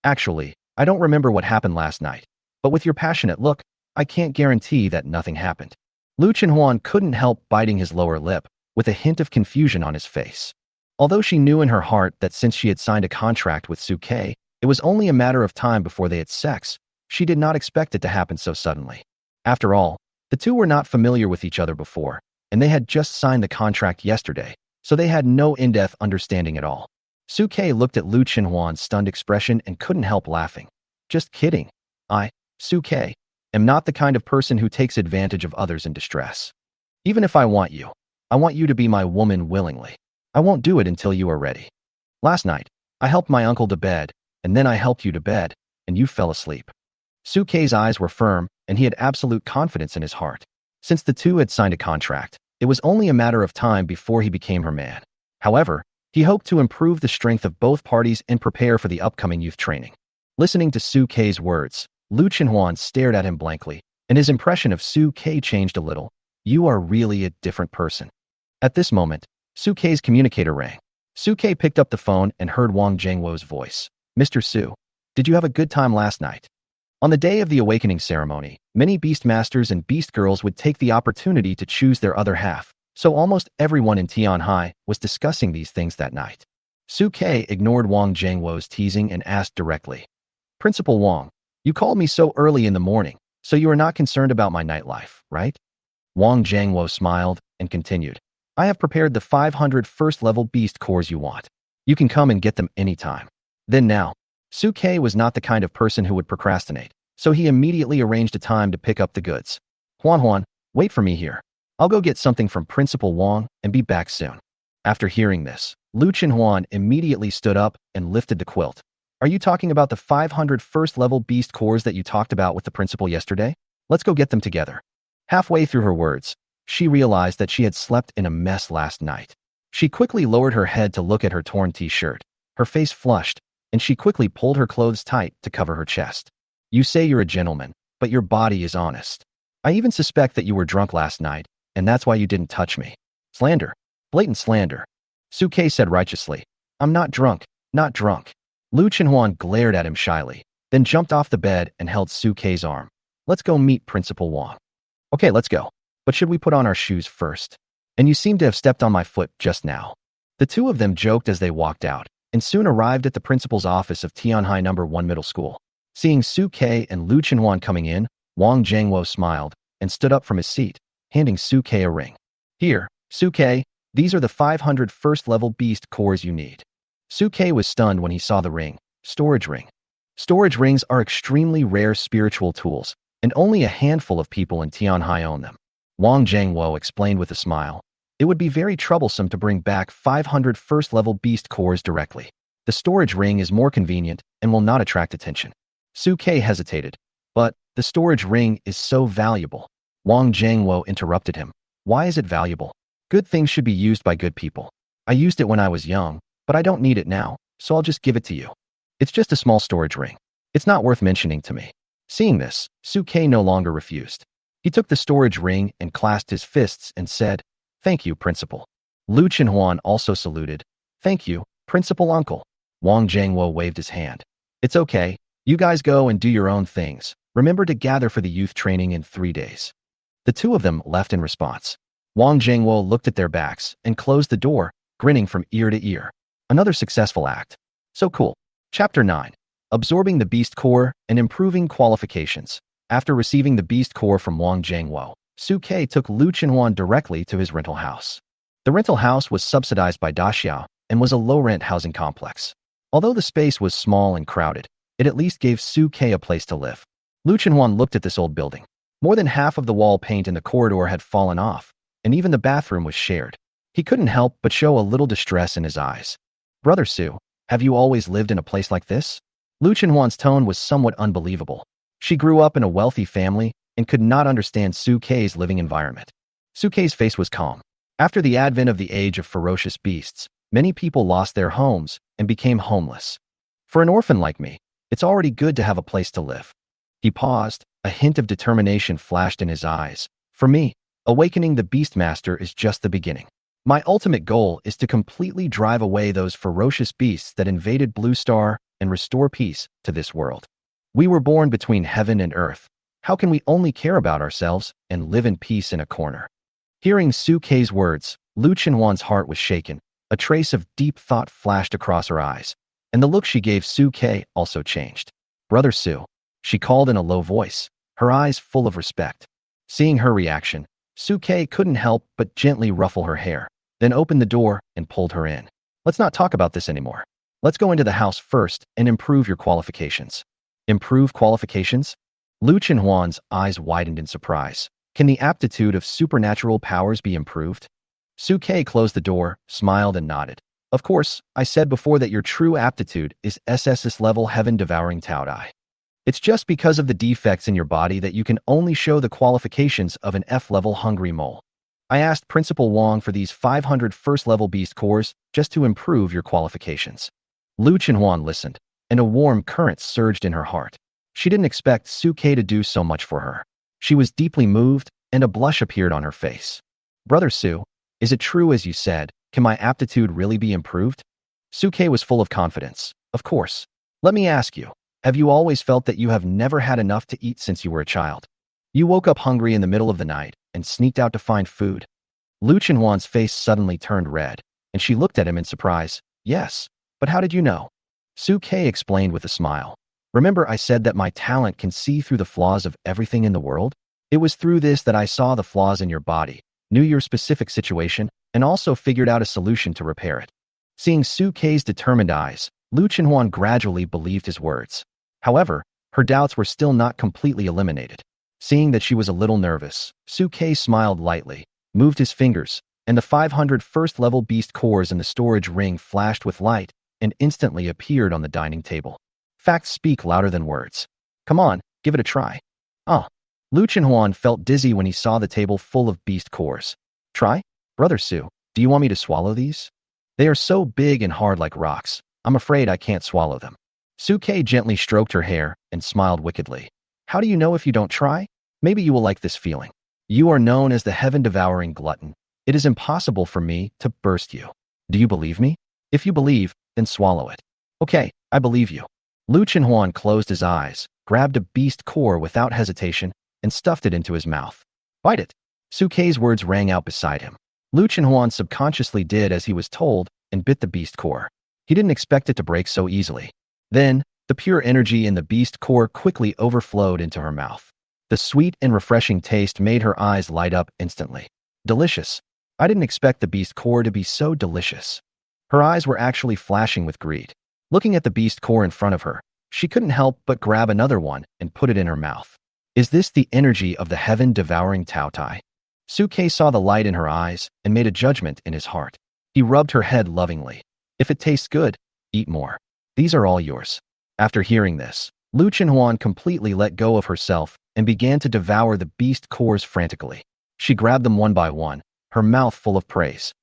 Actually, I don't remember what happened last night, but with your passionate look, I can't guarantee that nothing happened. Lu Chenhuan couldn't help biting his lower lip, with a hint of confusion on his face. Although she knew in her heart that since she had signed a contract with Su Ke, it was only a matter of time before they had sex, she did not expect it to happen so suddenly. After all, the two were not familiar with each other before, and they had just signed the contract yesterday, so they had no in-depth understanding at all. Su Ke looked at Lu Chenhuan's stunned expression and couldn't help laughing. Just kidding. I, Su Ke, am not the kind of person who takes advantage of others in distress. Even if I want you to be my woman willingly. I won't do it until you are ready. Last night, I helped my uncle to bed, and then I helped you to bed, and you fell asleep. Su Ke's eyes were firm, and he had absolute confidence in his heart. Since the two had signed a contract, it was only a matter of time before he became her man. However, he hoped to improve the strength of both parties and prepare for the upcoming youth training. Listening to Su Ke's words, Lu Chenhuan stared at him blankly, and his impression of Su Ke changed a little. You are really a different person. At this moment, Su Ke's communicator rang. Su Ke picked up the phone and heard Wang Zhengwo's voice. Mr. Su, did you have a good time last night? On the day of the awakening ceremony, many beastmasters and beast girls would take the opportunity to choose their other half, so almost everyone in Tianhai was discussing these things that night. Su Ke ignored Wang Zhengwo's teasing and asked directly, Principal Wang, you called me so early in the morning, so you are not concerned about my nightlife, right? Wang Zhengwo smiled and continued, I have prepared the 500 first-level beast cores you want. You can come and get them anytime. Then now, Su Ke was not the kind of person who would procrastinate, so he immediately arranged a time to pick up the goods. Huan, wait for me here. I'll go get something from Principal Wang and be back soon. After hearing this, Lu Chenhuan immediately stood up and lifted the quilt. Are you talking about the 500 first-level beast cores that you talked about with the principal yesterday? Let's go get them together. Halfway through her words, she realized that she had slept in a mess last night. She quickly lowered her head to look at her torn t-shirt. Her face flushed, and she quickly pulled her clothes tight to cover her chest. You say you're a gentleman, but your body is honest. I even suspect that you were drunk last night, and that's why you didn't touch me. Slander. Blatant slander. Suke said righteously. I'm not drunk, not drunk. Lu Chenhuan glared at him shyly, then jumped off the bed and held Suke's arm. Let's go meet Principal Wang. Okay, let's go. But should we put on our shoes first? And you seem to have stepped on my foot just now. The two of them joked as they walked out, and soon arrived at the principal's office of Tianhai No. 1 Middle School. Seeing Suke and Lu Chenhuan coming in, Wang Zhangwo smiled and stood up from his seat, handing Suke a ring. Here, Suke, these are the 500 first-level beast cores you need. Suke was stunned when he saw the ring. Storage ring. Storage rings are extremely rare spiritual tools, and only a handful of people in Tianhai own them. Wang Zhangwo explained with a smile. It would be very troublesome to bring back 500 first-level beast cores directly. The storage ring is more convenient and will not attract attention. Suke hesitated. But the storage ring is so valuable. Wang Zhangwo interrupted him. Why is it valuable? Good things should be used by good people. I used it when I was young, but I don't need it now, so I'll just give it to you. It's just a small storage ring. It's not worth mentioning to me. Seeing this, Suke no longer refused. He took the storage ring and clasped his fists and said, Thank you, Principal. Lu Chenhuan also saluted. Thank you, Principal Uncle. Wang Zhangwo waved his hand. It's okay. You guys go and do your own things. Remember to gather for the youth training in 3 days. The two of them left in response. Wang Zhangwo looked at their backs and closed the door, grinning from ear to ear. Another successful act. So cool. Chapter 9. Absorbing the Beast Core and Improving Qualifications. After receiving the Beast Core from Wang Zhangwo, Suke took Lu Chenhuan directly to his rental house. The rental house was subsidized by Daxiao and was a low-rent housing complex. Although the space was small and crowded, it at least gave Suke a place to live. Lu Chenhuan looked at this old building. More than half of the wall paint in the corridor had fallen off, and even the bathroom was shared. He couldn't help but show a little distress in his eyes. Brother Su, have you always lived in a place like this? Lu Chenhuan's tone was somewhat unbelievable. She grew up in a wealthy family and could not understand Suke's living environment. Suke's face was calm. After the advent of the age of ferocious beasts, many people lost their homes and became homeless. For an orphan like me, it's already good to have a place to live. He paused, a hint of determination flashed in his eyes. For me, awakening the beastmaster is just the beginning. My ultimate goal is to completely drive away those ferocious beasts that invaded Blue Star and restore peace to this world. We were born between heaven and earth. How can we only care about ourselves and live in peace in a corner? Hearing Suke's words, Lu Chenhuan's heart was shaken. A trace of deep thought flashed across her eyes, and the look she gave Suke also changed. Brother Su, she called in a low voice, her eyes full of respect. Seeing her reaction, Suke couldn't help but gently ruffle her hair, then opened the door and pulled her in. Let's not talk about this anymore. Let's go into the house first and improve your qualifications. Improve qualifications? Lu Chenhuan's eyes widened in surprise. Can the aptitude of supernatural powers be improved? Suke closed the door, smiled and nodded. Of course, I said before that your true aptitude is SSS level heaven-devouring Taodai. It's just because of the defects in your body that you can only show the qualifications of an F-level hungry mole. I asked Principal Wang for these 500 first-level beast cores just to improve your qualifications. Lu Chenhuan listened, and a warm current surged in her heart. She didn't expect Suke to do so much for her. She was deeply moved, and a blush appeared on her face. Brother Su, is it true as you said? Can my aptitude really be improved? Suke was full of confidence. Of course. Let me ask you, have you always felt that you have never had enough to eat since you were a child? You woke up hungry in the middle of the night and sneaked out to find food? Lu Chenhuan's face suddenly turned red, and she looked at him in surprise. Yes, but how did you know? Suke explained with a smile. Remember I said that my talent can see through the flaws of everything in the world? It was through this that I saw the flaws in your body, knew your specific situation, and also figured out a solution to repair it. Seeing Suke's determined eyes, Lu Chenhuan gradually believed his words. However, Her doubts were still not completely eliminated. Seeing that she was a little nervous, Suke smiled lightly, moved his fingers, and the 500 first-level beast cores in the storage ring flashed with light and instantly appeared on the dining table. Facts speak louder than words. Come on, give it a try. Ah. Lu Chenhuan felt dizzy when he saw the table full of beast cores. Try? Brother Su, do you want me to swallow these? They are so big and hard like rocks. I'm afraid I can't swallow them. Suke gently stroked her hair and smiled wickedly. How do you know if you don't try? Maybe you will like this feeling. You are known as the heaven-devouring glutton. It is impossible for me to burst you. Do you believe me? If you believe, then swallow it. Okay, I believe you. Lu Chenhuan closed his eyes, grabbed a beast core without hesitation, and stuffed it into his mouth. Bite it. Suke's words rang out beside him. Lu Chenhuan subconsciously did as he was told and bit the beast core. He didn't expect it to break so easily. Then, the pure energy in the beast core quickly overflowed into her mouth. The sweet and refreshing taste made her eyes light up instantly. Delicious. I didn't expect the beast core to be so delicious. Her eyes were actually flashing with greed. Looking at the beast core in front of her, she couldn't help but grab another one and put it in her mouth. Is this the energy of the heaven-devouring Tao Tai? Suke saw the light in her eyes and made a judgment in his heart. He rubbed her head lovingly. If it tastes good, eat more. These are all yours. After hearing this, Lu Chenhuan completely let go of herself and began to devour the beast cores frantically. She grabbed them one by one, her mouth full of praise.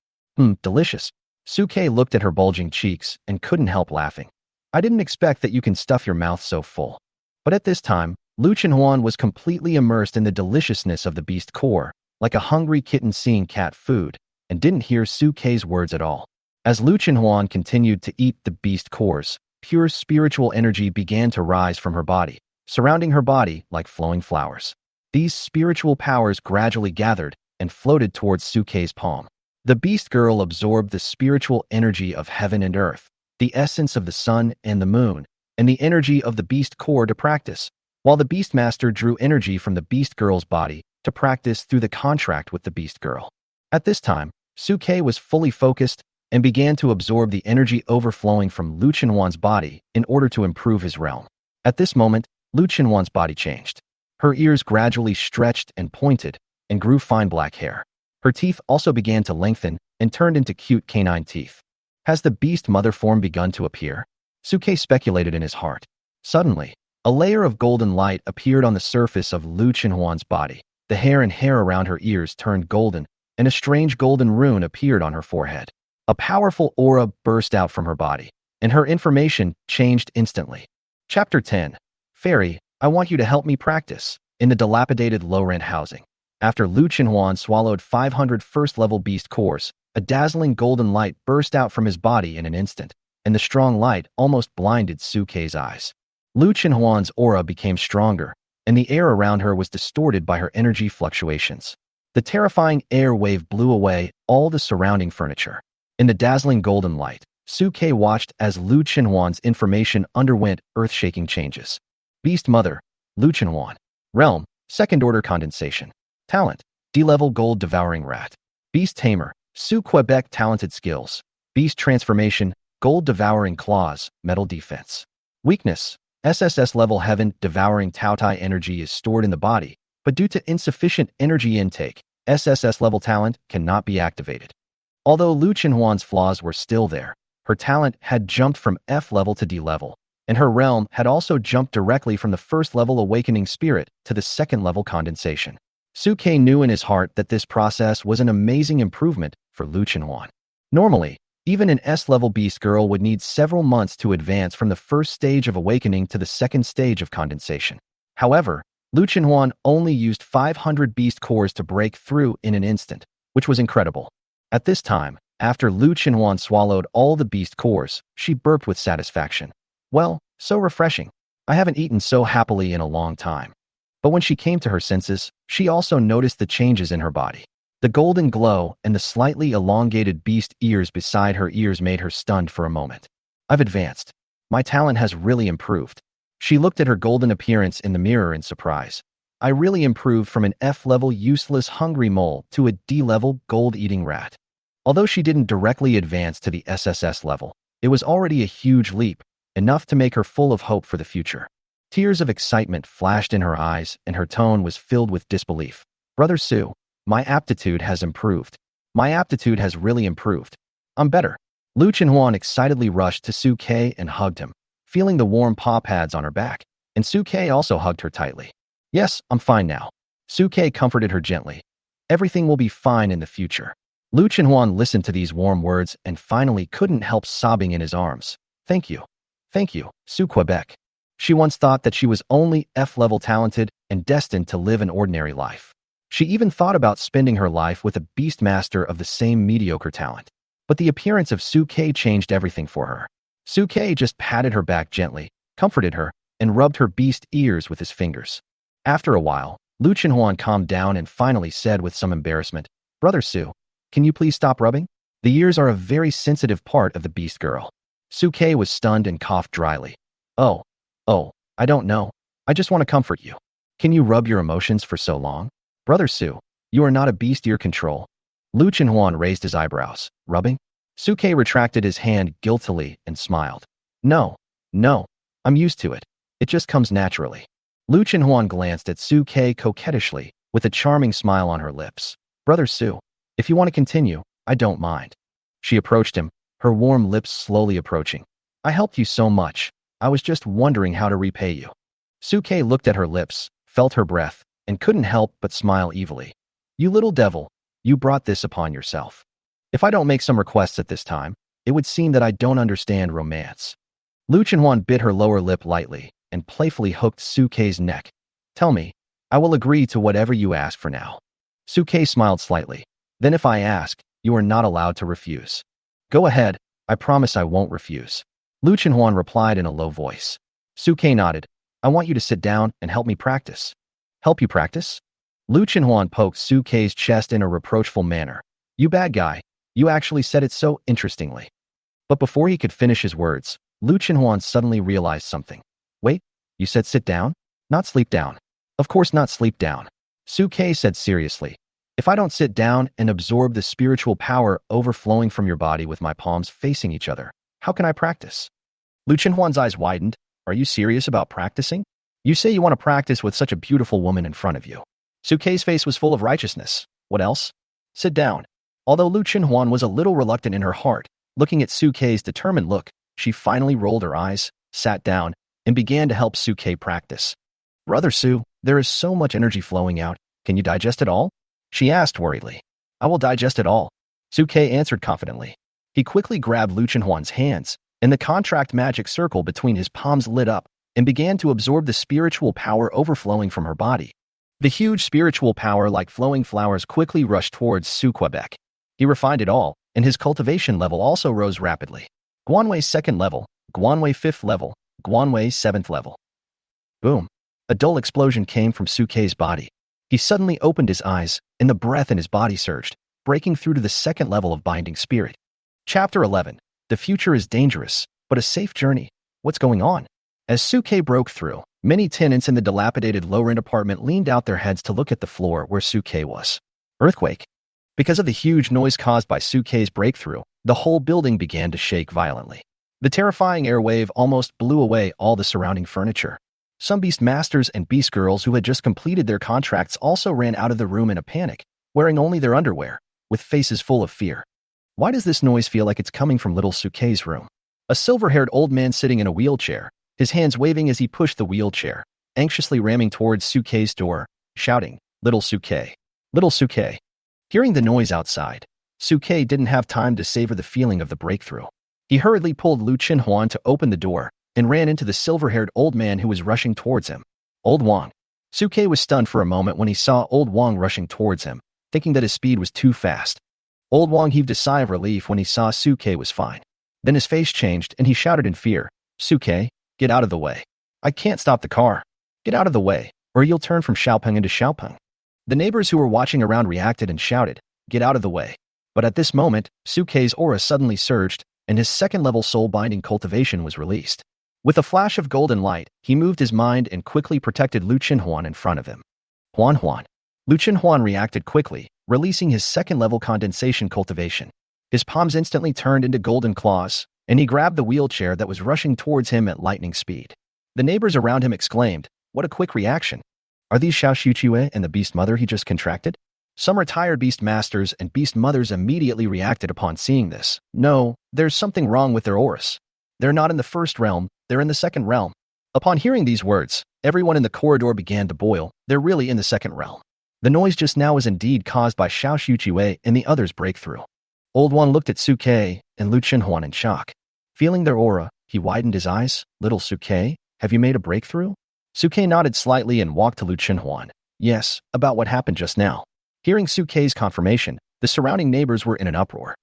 Delicious. Suke looked at her bulging cheeks and couldn't help laughing. I didn't expect that you can stuff your mouth so full. But at this time, Lu Chenhuan was completely immersed in the deliciousness of the beast core, like a hungry kitten seeing cat food, and didn't hear Suke's words at all. As Lu Chenhuan continued to eat the beast cores, pure spiritual energy began to rise from her body, surrounding her body like flowing flowers. These spiritual powers gradually gathered and floated towards Suke's palm. The beast girl absorbed the spiritual energy of heaven and earth, the essence of the sun and the moon, and the energy of the beast core to practice, while the beastmaster drew energy from the beast girl's body to practice through the contract with the beast girl. At this time, Suke was fully focused and began to absorb the energy overflowing from Lu Chenhuan's body in order to improve his realm. At this moment, Lu Chenhuan's body changed. Her ears gradually stretched and pointed and grew fine black hair. Her teeth also began to lengthen and turned into cute canine teeth. Has the beast mother form begun to appear? Suke speculated in his heart. Suddenly, a layer of golden light appeared on the surface of Lu Chenhuan's body. The hair around her ears turned golden, and a strange golden rune appeared on her forehead. A powerful aura burst out from her body, and her information changed instantly. Chapter 10. Fairy, I want you to help me practice. In the dilapidated low-rent housing, after Lu Chenhuan swallowed 500 first-level beast cores, a dazzling golden light burst out from his body in an instant, and the strong light almost blinded Suke's eyes. Lu Chenhuan's aura became stronger, and the air around her was distorted by her energy fluctuations. The terrifying air wave blew away all the surrounding furniture. In the dazzling golden light, Suke watched as Lu Chenhuan's information underwent earth-shaking changes. Beast Mother, Lu Chenhuan. Realm, Second-Order Condensation. Talent, D-Level Gold Devouring Rat. Beast Tamer, Su Quebec Talented Skills. Beast Transformation, Gold Devouring Claws, Metal Defense. Weakness, SSS Level Heaven Devouring Tao Tai energy is stored in the body, but due to insufficient energy intake, SSS level talent cannot be activated. Although Lu Chenhuan's flaws were still there, her talent had jumped from F level to D level, and her realm had also jumped directly from the first level awakening spirit to the second level condensation. Suke knew in his heart that this process was an amazing improvement for Lu Chenhuan. Normally, even an S-level beast girl would need several months to advance from the first stage of awakening to the second stage of condensation. However, Lu Chenhuan only used 500 beast cores to break through in an instant, which was incredible. At this time, after Lu Chenhuan swallowed all the beast cores, she burped with satisfaction. Well, so refreshing. I haven't eaten so happily in a long time. But when she came to her senses, she also noticed the changes in her body. The golden glow and the slightly elongated beast ears beside her ears made her stunned for a moment. I've advanced. My talent has really improved. She looked at her golden appearance in the mirror in surprise. I really improved from an F-level useless hungry mole to a D-level gold-eating rat. Although she didn't directly advance to the SSS level, it was already a huge leap, enough to make her full of hope for the future. Tears of excitement flashed in her eyes, and her tone was filled with disbelief. Brother Su, my aptitude has improved. My aptitude has really improved. I'm better. Lu Chenhuan excitedly rushed to Su Ke and hugged him, feeling the warm paw pads on her back, and Su Ke also hugged her tightly. Yes, I'm fine now. Su Ke comforted her gently. Everything will be fine in the future. Lu Chenhuan listened to these warm words and finally couldn't help sobbing in his arms. Thank you. Thank you, Su Quebec. She once thought that she was only F-level talented and destined to live an ordinary life. She even thought about spending her life with a beastmaster of the same mediocre talent. But the appearance of Su Ke changed everything for her. Su Ke just patted her back gently, comforted her, and rubbed her beast ears with his fingers. After a while, Lu Chenhuan calmed down and finally said with some embarrassment, Brother Su, can you please stop rubbing? The ears are a very sensitive part of the beast girl. Su Ke was stunned and coughed dryly. Oh, I don't know. I just want to comfort you. Can you rub your emotions for so long? Brother Su, you are not a beast ear control. Lu Chenhuan raised his eyebrows. Rubbing? Su Ke retracted his hand guiltily and smiled. No, I'm used to it. It just comes naturally. Lu Chenhuan glanced at Su Ke coquettishly, with a charming smile on her lips. Brother Su, if you want to continue, I don't mind. She approached him, her warm lips slowly approaching. I helped you so much. I was just wondering how to repay you. Su Ke looked at her lips, felt her breath, and couldn't help but smile evilly. You little devil, you brought this upon yourself. If I don't make some requests at this time, it would seem that I don't understand romance. Lu Chenhuan bit her lower lip lightly and playfully hooked Su Ke's neck. Tell me, I will agree to whatever you ask for now. Su Ke smiled slightly. Then if I ask, you are not allowed to refuse. Go ahead, I promise I won't refuse. Lu Chenhuan replied in a low voice. Su Ke nodded. I want you to sit down and help me practice. Help you practice? Lu Chenhuan poked Su Ke's chest in a reproachful manner. You bad guy, you actually said it so interestingly. But before he could finish his words, Lu Chenhuan suddenly realized something. Wait, you said sit down? Not sleep down. Of course not sleep down. Su Ke said seriously. If I don't sit down and absorb the spiritual power overflowing from your body with my palms facing each other, how can I practice? Lu Chenhuan's eyes widened. Are you serious about practicing? You say you want to practice with such a beautiful woman in front of you. Su Ke's face was full of righteousness. What else? Sit down. Although Lu Chenhuan was a little reluctant in her heart, looking at Su Ke's determined look, she finally rolled her eyes, sat down, and began to help Su Ke practice. Brother Su, there is so much energy flowing out. Can you digest it all? She asked worriedly. I will digest it all. Su Ke answered confidently. He quickly grabbed Lu Chenhuan's hands, and the contract magic circle between his palms lit up and began to absorb the spiritual power overflowing from her body. The huge spiritual power like flowing flowers quickly rushed towards Su Quebec. He refined it all, and his cultivation level also rose rapidly. Guanwei's 2nd level, Guanwei 5th level, Guanwei 7th level. Boom. A dull explosion came from Su Ke's body. He suddenly opened his eyes, and the breath in his body surged, breaking through to the 2nd level of binding spirit. Chapter 11. The future is dangerous, but a safe journey. What's going on? As Su Ke broke through, many tenants in the dilapidated low-rent apartment leaned out their heads to look at the floor where Su Ke was. Earthquake. Because of the huge noise caused by Su Ke's breakthrough, the whole building began to shake violently. The terrifying airwave almost blew away all the surrounding furniture. Some beastmasters and beast girls who had just completed their contracts also ran out of the room in a panic, wearing only their underwear, with faces full of fear. Why does this noise feel like it's coming from little Su Ke's room? A silver-haired old man sitting in a wheelchair, his hands waving as he pushed the wheelchair, anxiously ramming towards Su Ke's door, shouting, Little Su Ke. Little Su Ke. Hearing the noise outside, Su Ke didn't have time to savor the feeling of the breakthrough. He hurriedly pulled Lu Chenhuan to open the door and ran into the silver-haired old man who was rushing towards him. Old Wang. Su Ke was stunned for a moment when he saw Old Wang rushing towards him, thinking that his speed was too fast. Old Wang heaved a sigh of relief when he saw Su Ke was fine. Then his face changed and he shouted in fear, Su Ke, get out of the way. I can't stop the car. Get out of the way, or you'll turn from Xiaopeng into Xiaopeng. The neighbors who were watching around reacted and shouted, get out of the way. But at this moment, Su Ke's aura suddenly surged, and his 2nd-level soul-binding cultivation was released. With a flash of golden light, he moved his mind and quickly protected Lu Chenhuan in front of him. Huan. Lu Chenhuan reacted quickly, releasing his 2nd-level condensation cultivation. His palms instantly turned into golden claws, and he grabbed the wheelchair that was rushing towards him at lightning speed. The neighbors around him exclaimed, "What a quick reaction! Are these Xiao Xuqiwei and the beast mother he just contracted?" Some retired beast masters and beast mothers immediately reacted upon seeing this. No, there's something wrong with their auras. They're not in the first realm, they're in the second realm. Upon hearing these words, everyone in the corridor began to boil. They're really in the second realm. The noise just now was indeed caused by Xiao Xuqiwei and the others' breakthrough. Old One looked at Suke and Lu Chenhuan in shock. Feeling their aura, he widened his eyes. "Little Suke, have you made a breakthrough?" Suke nodded slightly and walked to Lu Chenhuan. "Yes, about what happened just now." Hearing Suke's confirmation, the surrounding neighbors were in an uproar.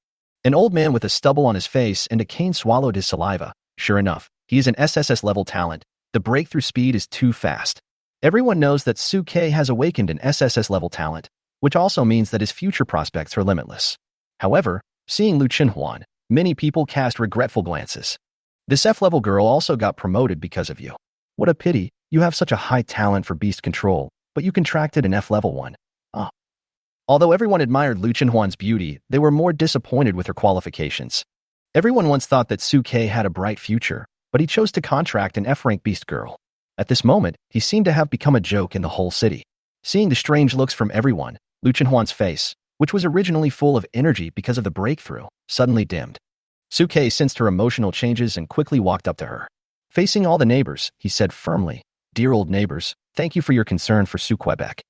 An old man with a stubble on his face and a cane swallowed his saliva. Sure enough, he is an SSS level talent. The breakthrough speed is too fast. Everyone knows that Suke has awakened an SSS level talent, which also means that his future prospects are limitless. However, seeing Lu Chenhuan, many people cast regretful glances. This F-level girl also got promoted because of you. What a pity, you have such a high talent for beast control, but you contracted an F-level one. Ah. Although everyone admired Lu Chenhuan's beauty, they were more disappointed with her qualifications. Everyone once thought that Suke had a bright future, but he chose to contract an F-rank beast girl. At this moment, he seemed to have become a joke in the whole city. Seeing the strange looks from everyone, Lu Chenhuan's face, which was originally full of energy because of the breakthrough, suddenly dimmed. Suke sensed her emotional changes and quickly walked up to her. Facing all the neighbors, he said firmly, "Dear old neighbors, thank you for your concern for Su Quebec.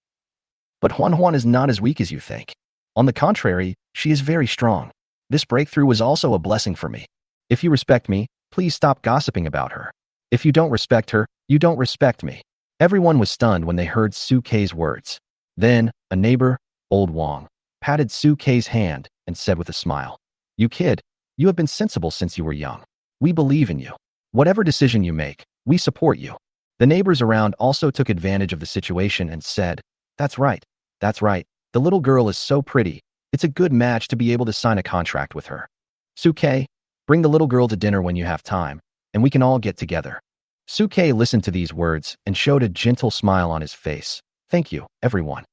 But Huan is not as weak as you think. On the contrary, she is very strong. This breakthrough was also a blessing for me. If you respect me, please stop gossiping about her. If you don't respect her, you don't respect me." Everyone was stunned when they heard Suke's words. Then, a neighbor, Old Wang, patted Suke's hand and said with a smile, "You kid, you have been sensible since you were young. We believe in you. Whatever decision you make, we support you." The neighbors around also took advantage of the situation and said, That's right. The little girl is so pretty. It's a good match to be able to sign a contract with her. Suke, bring the little girl to dinner when you have time, and we can all get together." Suke listened to these words and showed a gentle smile on his face. "Thank you, everyone."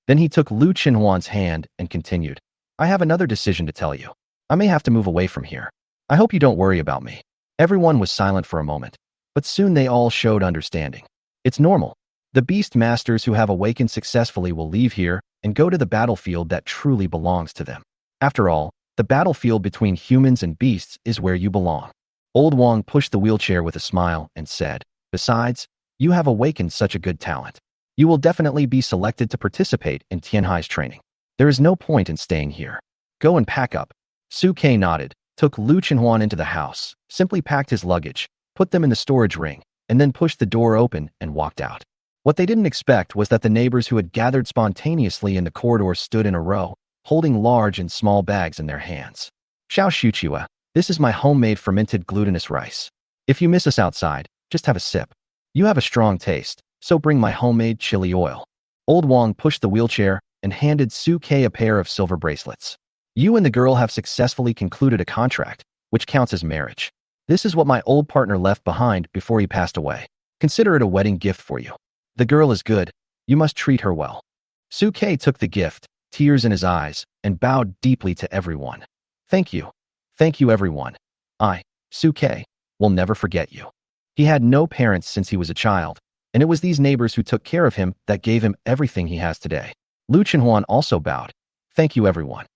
Then he took Lu Chenhuan's hand and continued, "I have another decision to tell you. I may have to move away from here. I hope you don't worry about me." Everyone was silent for a moment, but soon they all showed understanding. It's normal. The beast masters who have awakened successfully will leave here and go to the battlefield that truly belongs to them. After all, the battlefield between humans and beasts is where you belong. Old Wang pushed the wheelchair with a smile and said, "Besides, you have awakened such a good talent. You will definitely be selected to participate in Tianhai's training. There is no point in staying here. Go and pack up." Suke nodded, took Lu Chenhuan into the house, simply packed his luggage, put them in the storage ring, and then pushed the door open and walked out. What they didn't expect was that the neighbors who had gathered spontaneously in the corridor stood in a row, holding large and small bags in their hands. "Xiao Xuqiwei, this is my homemade fermented glutinous rice. If you miss us outside, just have a sip. You have a strong taste, so bring my homemade chili oil." Old Wang pushed the wheelchair and handed Suke a pair of silver bracelets. "You and the girl have successfully concluded a contract, which counts as marriage. This is what my old partner left behind before he passed away. Consider it a wedding gift for you. The girl is good. You must treat her well." Suke took the gift, tears in his eyes, and bowed deeply to everyone. Thank you, everyone. I, Suke, will never forget you." He had no parents since he was a child, and it was these neighbors who took care of him that gave him everything he has today. Lu Chenhuan also bowed. "Thank you, everyone."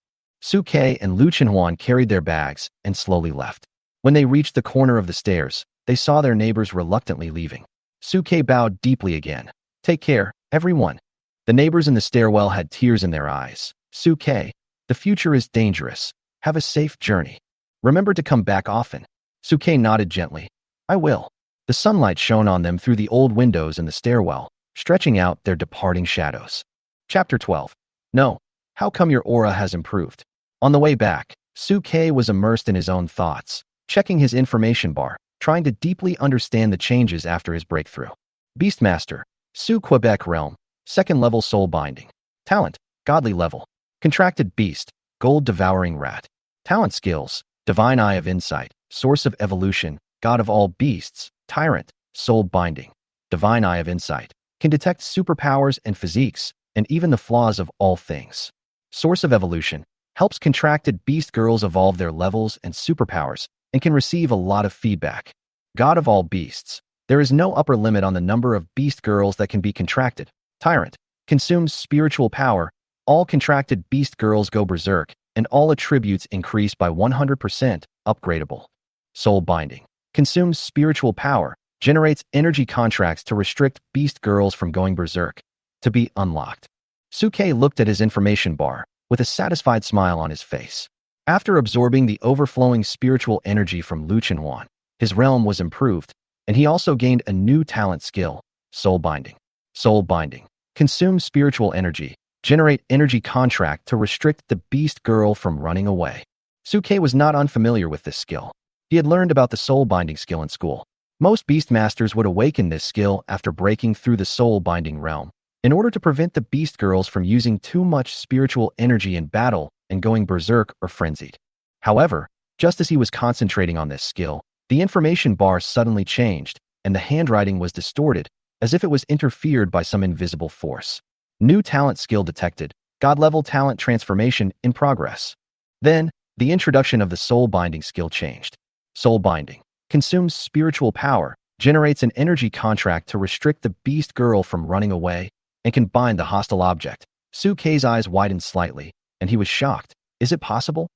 Suke and Lu Chenhuan carried their bags and slowly left. When they reached the corner of the stairs, they saw their neighbors reluctantly leaving. Suke bowed deeply again. "Take care, everyone." The neighbors in the stairwell had tears in their eyes. "Suke, the future is dangerous. Have a safe journey. Remember to come back often." Suke nodded gently. "I will." The sunlight shone on them through the old windows in the stairwell, stretching out their departing shadows. Chapter 12. No. How come your aura has improved? On the way back, Suke was immersed in his own thoughts, checking his information bar, trying to deeply understand the changes after his breakthrough. Beastmaster, Su Quebec Realm, 2nd level Soul Binding. Talent, Godly level. Contracted Beast, Gold Devouring Rat. Talent skills, Divine Eye of Insight, Source of Evolution, God of all Beasts, Tyrant, Soul Binding. Divine Eye of Insight, can detect superpowers and physiques, and even the flaws of all things. Source of Evolution, helps contracted beast girls evolve their levels and superpowers, and can receive a lot of feedback. God of all Beasts, There is no upper limit on the number of beast girls that can be contracted. Tyrant. Consumes spiritual power. All contracted beast girls go berserk, and all attributes increase by 100%, upgradable. Soul binding. Consumes spiritual power. Generates energy contracts to restrict beast girls from going berserk. To be unlocked. Suke looked at his information bar, with a satisfied smile on his face. After absorbing the overflowing spiritual energy from Lu Chenhuan, his realm was improved, and he also gained a new talent skill, soul binding. Soul binding. Consume spiritual energy. Generate energy contract to restrict the beast girl from running away. Suke was not unfamiliar with this skill. He had learned about the soul binding skill in school. Most beastmasters would awaken this skill after breaking through the soul binding realm, in order to prevent the beast girls from using too much spiritual energy in battle and going berserk or frenzied. However, just as he was concentrating on this skill, the information bar suddenly changed, and the handwriting was distorted, as if it was interfered by some invisible force. New talent skill detected. God-level talent transformation in progress. Then, the introduction of the soul binding skill changed. Soul binding. Consumes spiritual power, generates an energy contract to restrict the beast girl from running away, and can bind the hostile object. Suke's eyes widened slightly, and he was shocked. Is it possible?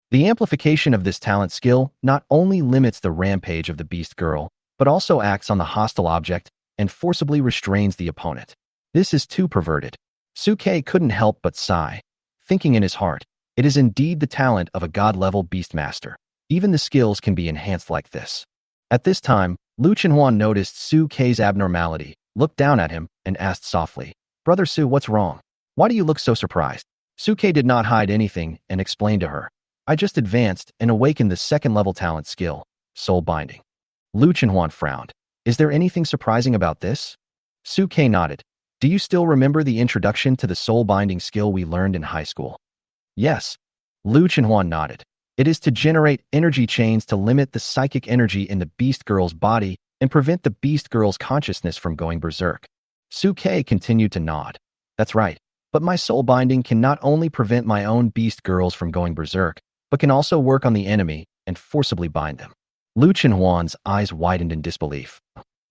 The amplification of this talent skill not only limits the rampage of the beast girl, but also acts on the hostile object and forcibly restrains the opponent. This is too perverted. Suke couldn't help but sigh, thinking in his heart, it is indeed the talent of a god-level beastmaster. Even the skills can be enhanced like this. At this time, Lu Chenhuan noticed Suke's abnormality, looked down at him, and asked softly, "Brother Su, what's wrong? Why do you look so surprised?" Suke did not hide anything and explained to her, "I just advanced and awakened the second-level talent skill, soul binding." Lu Chenhuan frowned. "Is there anything surprising about this?" Suke nodded. "Do you still remember the introduction to the soul binding skill we learned in high school?" "Yes." Lu Chenhuan nodded. "It is to generate energy chains to limit the psychic energy in the beast girl's body and prevent the beast girl's consciousness from going berserk." Suke continued to nod. "That's right. But my soul binding can not only prevent my own beast girls from going berserk, but can also work on the enemy and forcibly bind them." Lu Chenhuan's eyes widened in disbelief.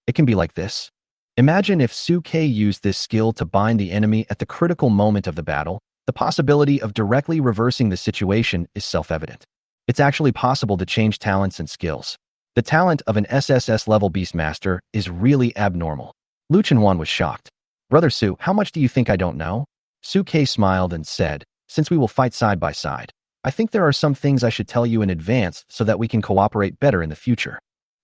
"It can be like this? Imagine if Suke used this skill to bind the enemy at the critical moment of the battle. The possibility of directly reversing the situation is self-evident. It's actually possible to change talents and skills. The talent of an SSS level beastmaster is really abnormal." Lu Chenhuan was shocked. "Brother Su, how much do you think I don't know?" Suke smiled and said, "Since we will fight side by side, I think there are some things I should tell you in advance so that we can cooperate better in the future."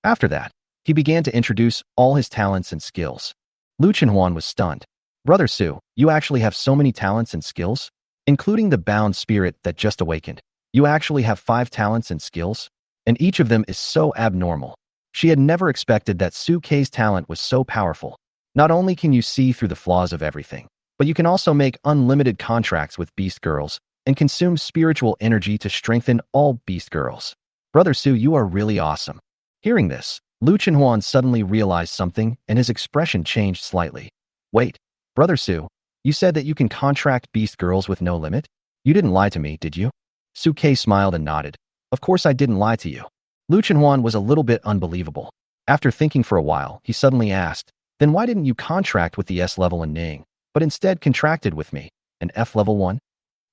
After that, he began to introduce all his talents and skills. Lu Chenhuan was stunned. "Brother Su, you actually have so many talents and skills? Including the bound spirit that just awakened. You actually have 5 talents and skills? And each of them is so abnormal." She had never expected that Suke's talent was so powerful. Not only can you see through the flaws of everything, but you can also make unlimited contracts with beast girls and consume spiritual energy to strengthen all beast girls. "Brother Su, you are really awesome." Hearing this, Lu Chenhuan suddenly realized something and his expression changed slightly. "Wait, Brother Su, you said that you can contract beast girls with no limit? You didn't lie to me, did you?" Suke smiled and nodded. "Of course I didn't lie to you." Lu Chenhuan was a little bit unbelievable. After thinking for a while, he suddenly asked, "Then why didn't you contract with the S-level An Ning, but instead contracted with me, an F-level one?"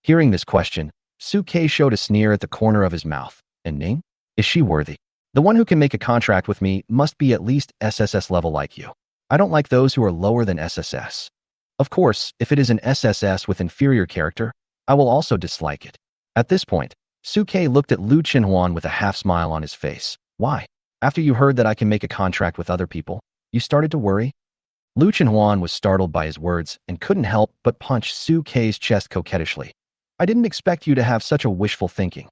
Hearing this question, Suke showed a sneer at the corner of his mouth. "An Ning? Is she worthy? The one who can make a contract with me must be at least SSS level like you. I don't like those who are lower than SSS. Of course, if it is an SSS with inferior character, I will also dislike it." At this point, Suke looked at Lu Chenhuan with a half-smile on his face. "Why? After you heard that I can make a contract with other people, you started to worry?" Lu Chenhuan was startled by his words and couldn't help but punch Suke's chest coquettishly. "I didn't expect you to have such a wishful thinking.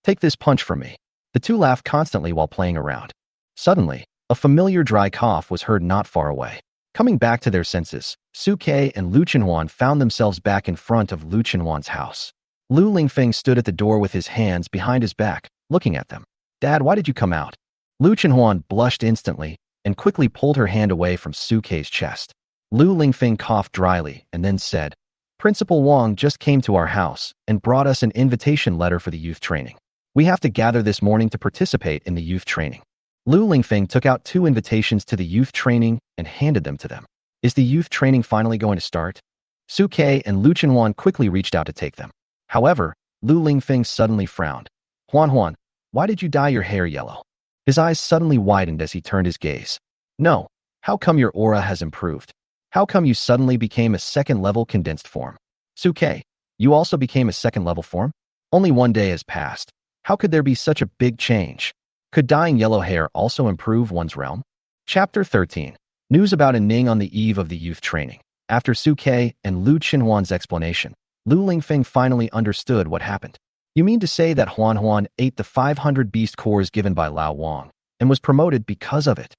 Take this punch from me." The two laughed constantly while playing around. Suddenly, a familiar dry cough was heard not far away. Coming back to their senses, Suke and Lu Chenhuan found themselves back in front of Lu Chenhuan's house. Lu Lingfeng stood at the door with his hands behind his back, looking at them. "Dad, why did you come out?" Lu Chenhuan blushed instantly and quickly pulled her hand away from Suke's chest. Lu Lingfeng coughed dryly and then said, "Principal Wang just came to our house and brought us an invitation letter for the youth training. We have to gather this morning to participate in the youth training." Lu Lingfeng took out 2 invitations to the youth training and handed them to them. Is the youth training finally going to start? Su Ke and Lu Chenhuan quickly reached out to take them. However, Lu Lingfeng suddenly frowned. Huan, why did you dye your hair yellow? His eyes suddenly widened as he turned his gaze. No, how come your aura has improved? How come you suddenly became a second-level condensed form? Su Ke, you also became a second-level form? Only 1 day has passed. How could there be such a big change? Could dyeing yellow hair also improve one's realm? Chapter 13. News about An Ning on the eve of the youth training. After Su Ke and Lu Chenhuan's explanation, Lu Lingfeng finally understood what happened. You mean to say that Huan ate the 500 beast cores given by Lao Wang and was promoted because of it?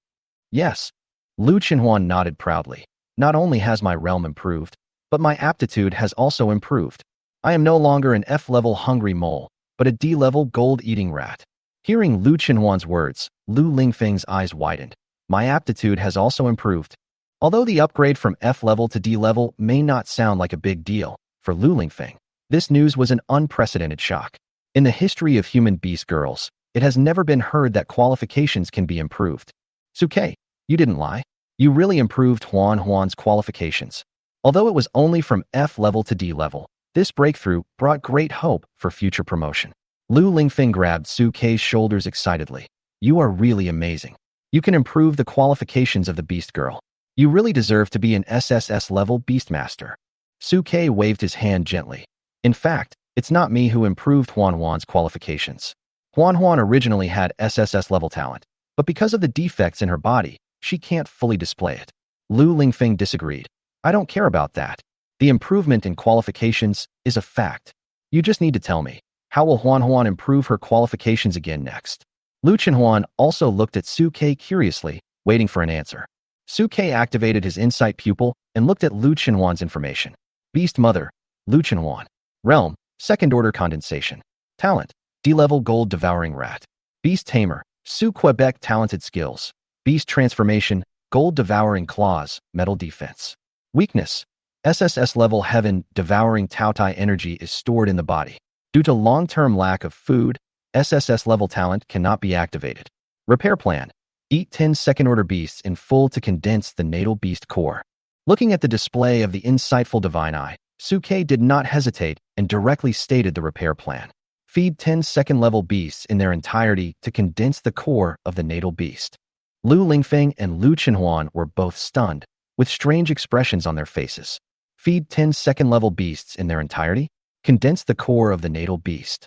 Yes. Lu Chenhuan nodded proudly. Not only has my realm improved, but my aptitude has also improved. I am no longer an F-level hungry mole, but a D-level gold-eating rat. Hearing Lu Chenhuan's words, Lu Lingfeng's eyes widened. My aptitude has also improved. Although the upgrade from F-level to D-level may not sound like a big deal, for Lu Lingfeng, this news was an unprecedented shock. In the history of human beast girls, it has never been heard that qualifications can be improved. Su Ke, you didn't lie. You really improved Huan's qualifications. Although it was only from F-level to D-level, this breakthrough brought great hope for future promotion. Lu Lingfeng grabbed Su Ke's shoulders excitedly. You are really amazing. You can improve the qualifications of the beast girl. You really deserve to be an SSS level beastmaster. Su Ke waved his hand gently. In fact, it's not me who improved Huan's qualifications. Huan originally had SSS level talent, but because of the defects in her body, she can't fully display it. Lu Lingfeng disagreed. I don't care about that. The improvement in qualifications is a fact. You just need to tell me, how will Huan improve her qualifications again next? Lu Chenhuan also looked at Su Ke curiously, waiting for an answer. Su Ke activated his insight pupil and looked at Lu Chenhuan's information. Beast Mother, Lu Chenhuan. Realm, Second Order Condensation. Talent, D-level Gold Devouring Rat. Beast Tamer, Su Quebec Talented Skills. Beast Transformation, Gold Devouring Claws, Metal Defense. Weakness, SSS level Heaven Devouring Taotai energy is stored in the body. Due to long-term lack of food, SSS level talent cannot be activated. Repair plan, eat 10 second-order beasts in full to condense the natal beast core. Looking at the display of the insightful Divine Eye, Su Ke did not hesitate and directly stated the repair plan. Feed 10 second-level beasts in their entirety to condense the core of the natal beast. Lu Lingfeng and Lu Chenhuan were both stunned, with strange expressions on their faces. Feed 10 second-level beasts in their entirety? Condense the core of the natal beast.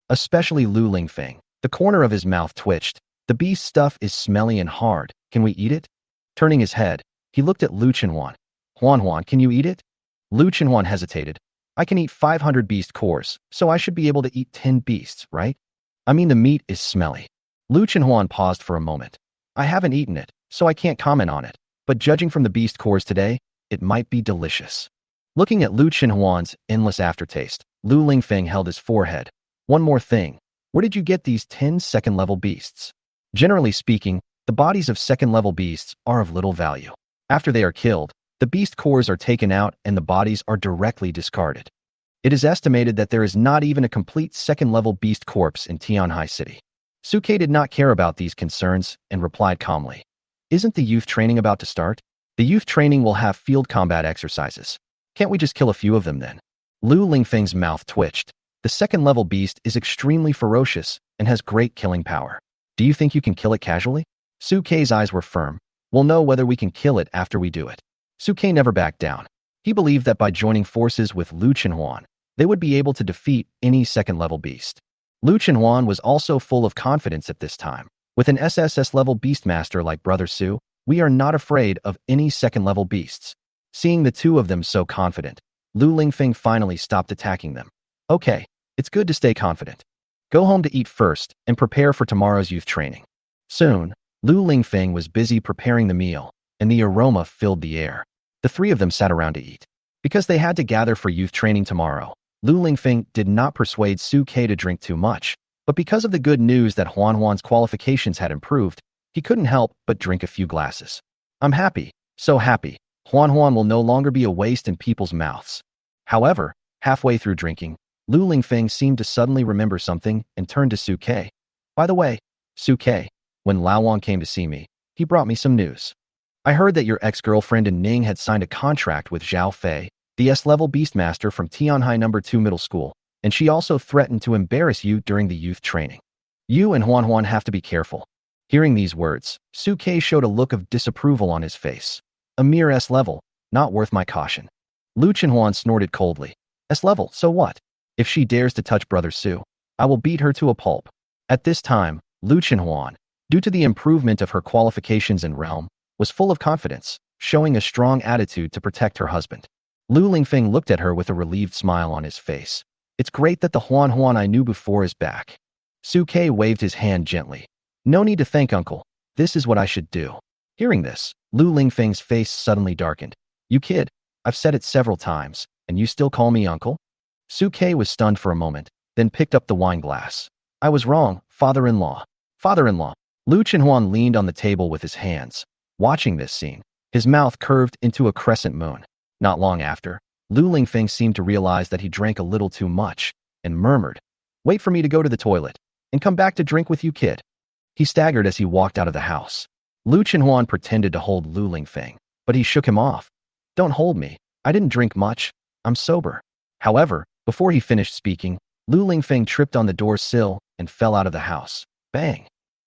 Especially Lu Lingfeng. The corner of his mouth twitched. The beast stuff is smelly and hard. Can we eat it? Turning his head, he looked at Lu Chenhuan. Huan, can you eat it? Lu Chenhuan hesitated. I can eat 500 beast cores, so I should be able to eat 10 beasts, right? I mean, the meat is smelly. Lu Chenhuan paused for a moment. I haven't eaten it, so I can't comment on it, but judging from the beast cores today, it might be delicious. Looking at Lu Chenhuan's endless aftertaste, Lu Lingfeng held his forehead. One more thing. Where did you get these 10 second-level beasts? Generally speaking, the bodies of second-level beasts are of little value. After they are killed, the beast cores are taken out and the bodies are directly discarded. It is estimated that there is not even a complete second-level beast corpse in Tianhai City. Su Ke did not care about these concerns and replied calmly. Isn't the youth training about to start? The youth training will have field combat exercises. Can't we just kill a few of them then? Lu Lingfeng's mouth twitched. The second-level beast is extremely ferocious and has great killing power. Do you think you can kill it casually? Su Ke's eyes were firm. We'll know whether we can kill it after we do it. Su Ke never backed down. He believed that by joining forces with Lu Chenhuan, they would be able to defeat any second-level beast. Lu Chenhuan was also full of confidence at this time. With an SSS-level beastmaster like Brother Su, we are not afraid of any second-level beasts. Seeing the two of them so confident, Lu Lingfeng finally stopped attacking them. Okay, it's good to stay confident. Go home to eat first and prepare for tomorrow's youth training. Soon, Lu Lingfeng was busy preparing the meal, and the aroma filled the air. The three of them sat around to eat. Because they had to gather for youth training tomorrow, Lu Lingfeng did not persuade Su Ke to drink too much, but because of the good news that Huan's qualifications had improved, he couldn't help but drink a few glasses. I'm happy, so happy. Huan will no longer be a waste in people's mouths. However, halfway through drinking, Lu Lingfeng seemed to suddenly remember something and turned to Su Ke. By the way, Su Ke, When Lao Wang came to see me, he brought me some news. I heard that your ex-girlfriend An Ning had signed a contract with Zhao Fei, the S-level beastmaster from Tianhai No. 2 Middle School, and she also threatened to embarrass you during the youth training. You and Huan have to be careful. Hearing these words, Su Ke showed a look of disapproval on his face. A mere S-level, not worth my caution. Lu Chenhuan snorted coldly. S-level, so what? If she dares to touch Brother Su, I will beat her to a pulp. At this time, Lu Chenhuan, due to the improvement of her qualifications and realm, was full of confidence, showing a strong attitude to protect her husband. Lu Lingfeng looked at her with a relieved smile on his face. It's great that the Huan I knew before is back. Su Ke waved his hand gently. No need to thank uncle. This is what I should do. Hearing this, Lu Lingfeng's face suddenly darkened. You kid, I've said it several times, and you still call me uncle? Su Ke was stunned for a moment, then picked up the wine glass. I was wrong, father-in-law. Father-in-law. Lu Chenhuan leaned on the table with his hands. Watching this scene, his mouth curved into a crescent moon. Not long after, Lu Lingfeng seemed to realize that he drank a little too much, and murmured, Wait for me to go to the toilet, and come back to drink with you, kid. He staggered as he walked out of the house. Lu Chenhuan pretended to hold Lu Lingfeng, but he shook him off. Don't hold me. I didn't drink much. I'm sober. However, before he finished speaking, Lu Lingfeng tripped on the door sill and fell out of the house. Bang!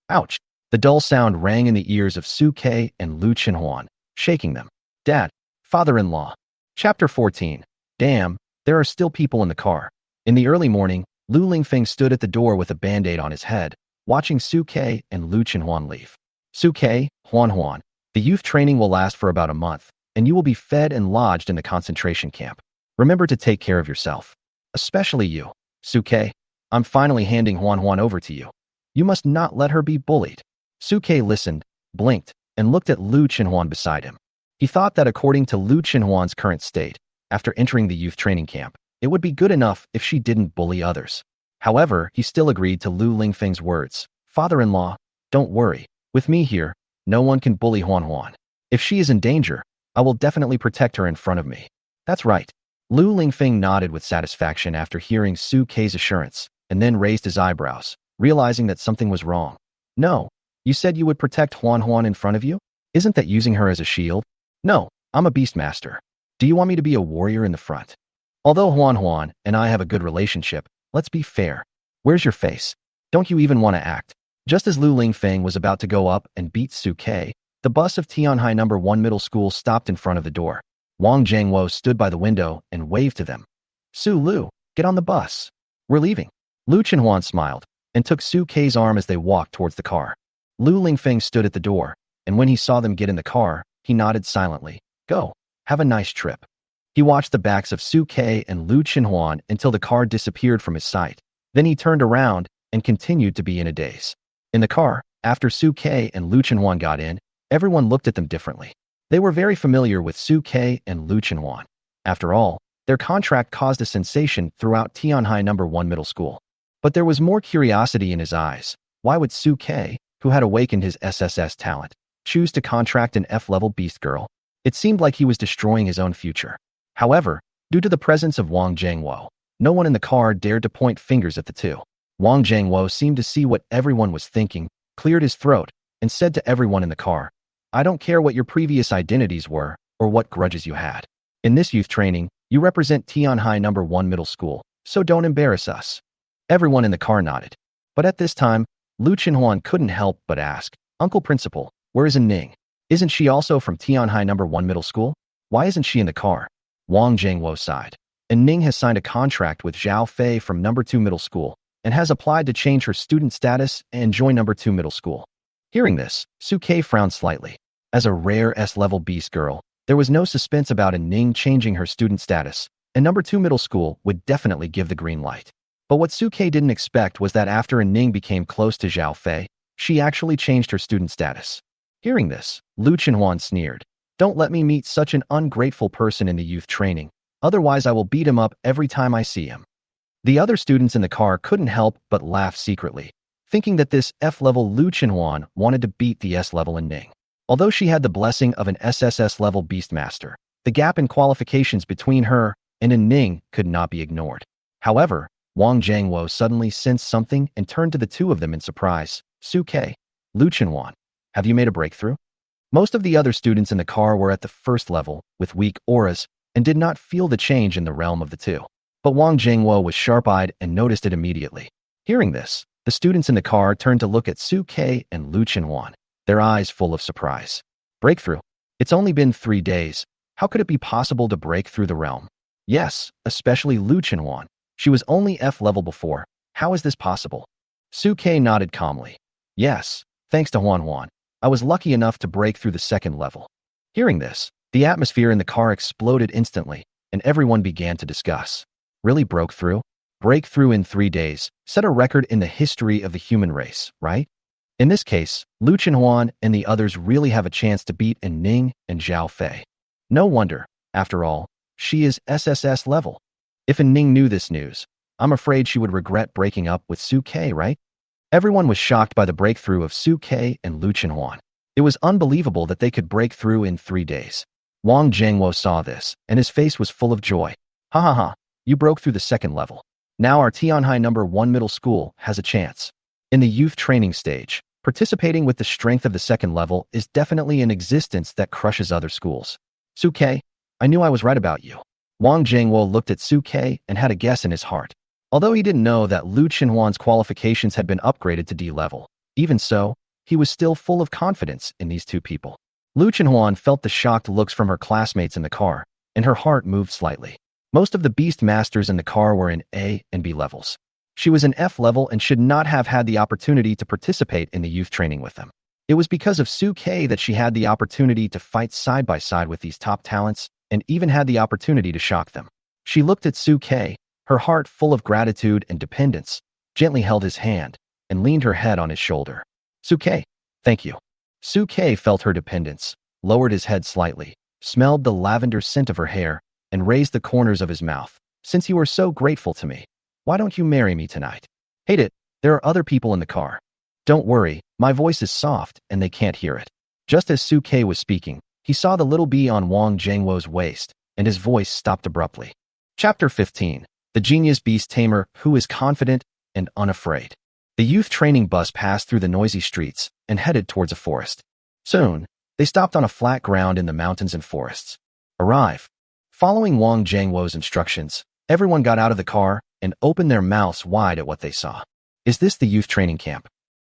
Ouch! The dull sound rang in the ears of Su Ke and Lu Chenhuan, shaking them. Dad, father-in-law. Chapter 14. Damn, there are still people in the car. In the early morning, Lu Lingfeng stood at the door with a band-aid on his head, watching Su Ke and Lu Chenhuan leave. Su Ke, Huan, the youth training will last for about a month, and you will be fed and lodged in the concentration camp. Remember to take care of yourself. Especially you. Su Ke, I'm finally handing Huan over to you. You must not let her be bullied. Su Ke listened, blinked, and looked at Lu Chenhuan beside him. He thought that according to Lu Chenhuan's current state, after entering the youth training camp, it would be good enough if she didn't bully others. However, he still agreed to Lu Lingfeng's words. Father-in-law, don't worry. With me here, no one can bully Huan. If she is in danger, I will definitely protect her in front of me. That's right. Lu Lingfeng nodded with satisfaction after hearing Su Ke's assurance, and then raised his eyebrows, realizing that something was wrong. No, you said you would protect Huan in front of you? Isn't that using her as a shield? No, I'm a beastmaster. Do you want me to be a warrior in the front? Although Huan and I have a good relationship, let's be fair. Where's your face? Don't you even want to act? Just as Lu Lingfeng was about to go up and beat Su Ke, the bus of Tianhai No. 1 Middle School stopped in front of the door. Wang Jiangwo stood by the window and waved to them. Su Lu, get on the bus. We're leaving. Lu Chenhuan smiled and took Su Ke's arm as they walked towards the car. Lu Lingfeng stood at the door, and when he saw them get in the car, he nodded silently. Go, have a nice trip. He watched the backs of Su Ke and Lu Chenhuan until the car disappeared from his sight. Then he turned around and continued to be in a daze. In the car, after Su Ke and Lu Chenhuan got in, everyone looked at them differently. They were very familiar with Su Ke and Lu Chenhuan. After all, their contract caused a sensation throughout Tianhai No. 1 Middle School. But there was more curiosity in his eyes. Why would Su Ke, who had awakened his SSS talent, choose to contract an F-level beast girl? It seemed like he was destroying his own future. However, due to the presence of Wang Jiangwo, no one in the car dared to point fingers at the two. Wang Jiangwo seemed to see what everyone was thinking, cleared his throat, and said to everyone in the car, I don't care what your previous identities were or what grudges you had. In this youth training, you represent Tianhai No. 1 Middle School, so don't embarrass us. Everyone in the car nodded. But at this time, Lu Chenhuan couldn't help but ask, Uncle Principal, where is An Ning? Isn't she also from Tianhai No. 1 Middle School? Why isn't she in the car? Wang Jiangwo sighed. An Ning has signed a contract with Zhao Fei from No. 2 Middle School and has applied to change her student status and join No. 2 Middle School. Hearing this, Su Ke frowned slightly. As a rare S-level beast girl, there was no suspense about An Ning changing her student status, and No. 2 Middle School would definitely give the green light. But what Su Ke didn't expect was that after An Ning became close to Zhao Fei, she actually changed her student status. Hearing this, Lu Chenhuan sneered. Don't let me meet such an ungrateful person in the youth training, otherwise I will beat him up every time I see him. The other students in the car couldn't help but laugh secretly, thinking that this F-level Lu Chenhuan wanted to beat the S-level An Ning. Although she had the blessing of an SSS-level beastmaster, the gap in qualifications between her and An Ning could not be ignored. However, Wang Jiangwo suddenly sensed something and turned to the two of them in surprise. Su Ke, Lu Chenhuan, have you made a breakthrough? Most of the other students in the car were at the first level, with weak auras, and did not feel the change in the realm of the two. But Wang Jingwo was sharp-eyed and noticed it immediately. Hearing this, the students in the car turned to look at Su Ke and Lu Chenhuan, their eyes full of surprise. Breakthrough? It's only been 3 days. How could it be possible to break through the realm? Yes, especially Lu Chenhuan. She was only F level before. How is this possible? Su Ke nodded calmly. Yes, thanks to Huan Huan. I was lucky enough to break through the second level. Hearing this, the atmosphere in the car exploded instantly, and everyone began to discuss. Really broke through? Breakthrough in 3 days, set a record in the history of the human race, right? In this case, Lu Chenhuan and the others really have a chance to beat An Ning and Zhao Fei. No wonder, after all, she is SSS level. If An Ning knew this news, I'm afraid she would regret breaking up with Su Ke, right? Everyone was shocked by the breakthrough of Su Ke and Lu Chenhuan. It was unbelievable that they could break through in 3 days. Wang Jingwo saw this, and his face was full of joy. Ha ha ha, you broke through the second level. Now our Tianhai number 1 middle school has a chance. In the youth training stage, participating with the strength of the second level is definitely an existence that crushes other schools. Su Ke, I knew I was right about you. Wang Jingwo looked at Su Ke and had a guess in his heart. Although he didn't know that Lu Chenhuan's qualifications had been upgraded to D level, even so, he was still full of confidence in these two people. Lu Chenhuan felt the shocked looks from her classmates in the car, and her heart moved slightly. Most of the beastmasters in the car were in A and B levels. She was in F level and should not have had the opportunity to participate in the youth training with them. It was because of Su Ke that she had the opportunity to fight side by side with these top talents and even had the opportunity to shock them. She looked at Su Ke, her heart full of gratitude and dependence, gently held his hand, and leaned her head on his shoulder. Su Ke, thank you. Su Ke felt her dependence, lowered his head slightly, smelled the lavender scent of her hair, and raised the corners of his mouth. Since you were so grateful to me, why don't you marry me tonight? Hate it, there are other people in the car. Don't worry, my voice is soft and they can't hear it. Just as Su Ke was speaking, he saw the little bee on Wang Jingwo's waist, and his voice stopped abruptly. Chapter 15. The Genius Beast Tamer Who is Confident and Unafraid. The youth training bus passed through the noisy streets and headed towards a forest. Soon, they stopped on a flat ground in the mountains and forests. Arrive. Following Wang Jingwo's instructions, everyone got out of the car and opened their mouths wide at what they saw. Is this the youth training camp?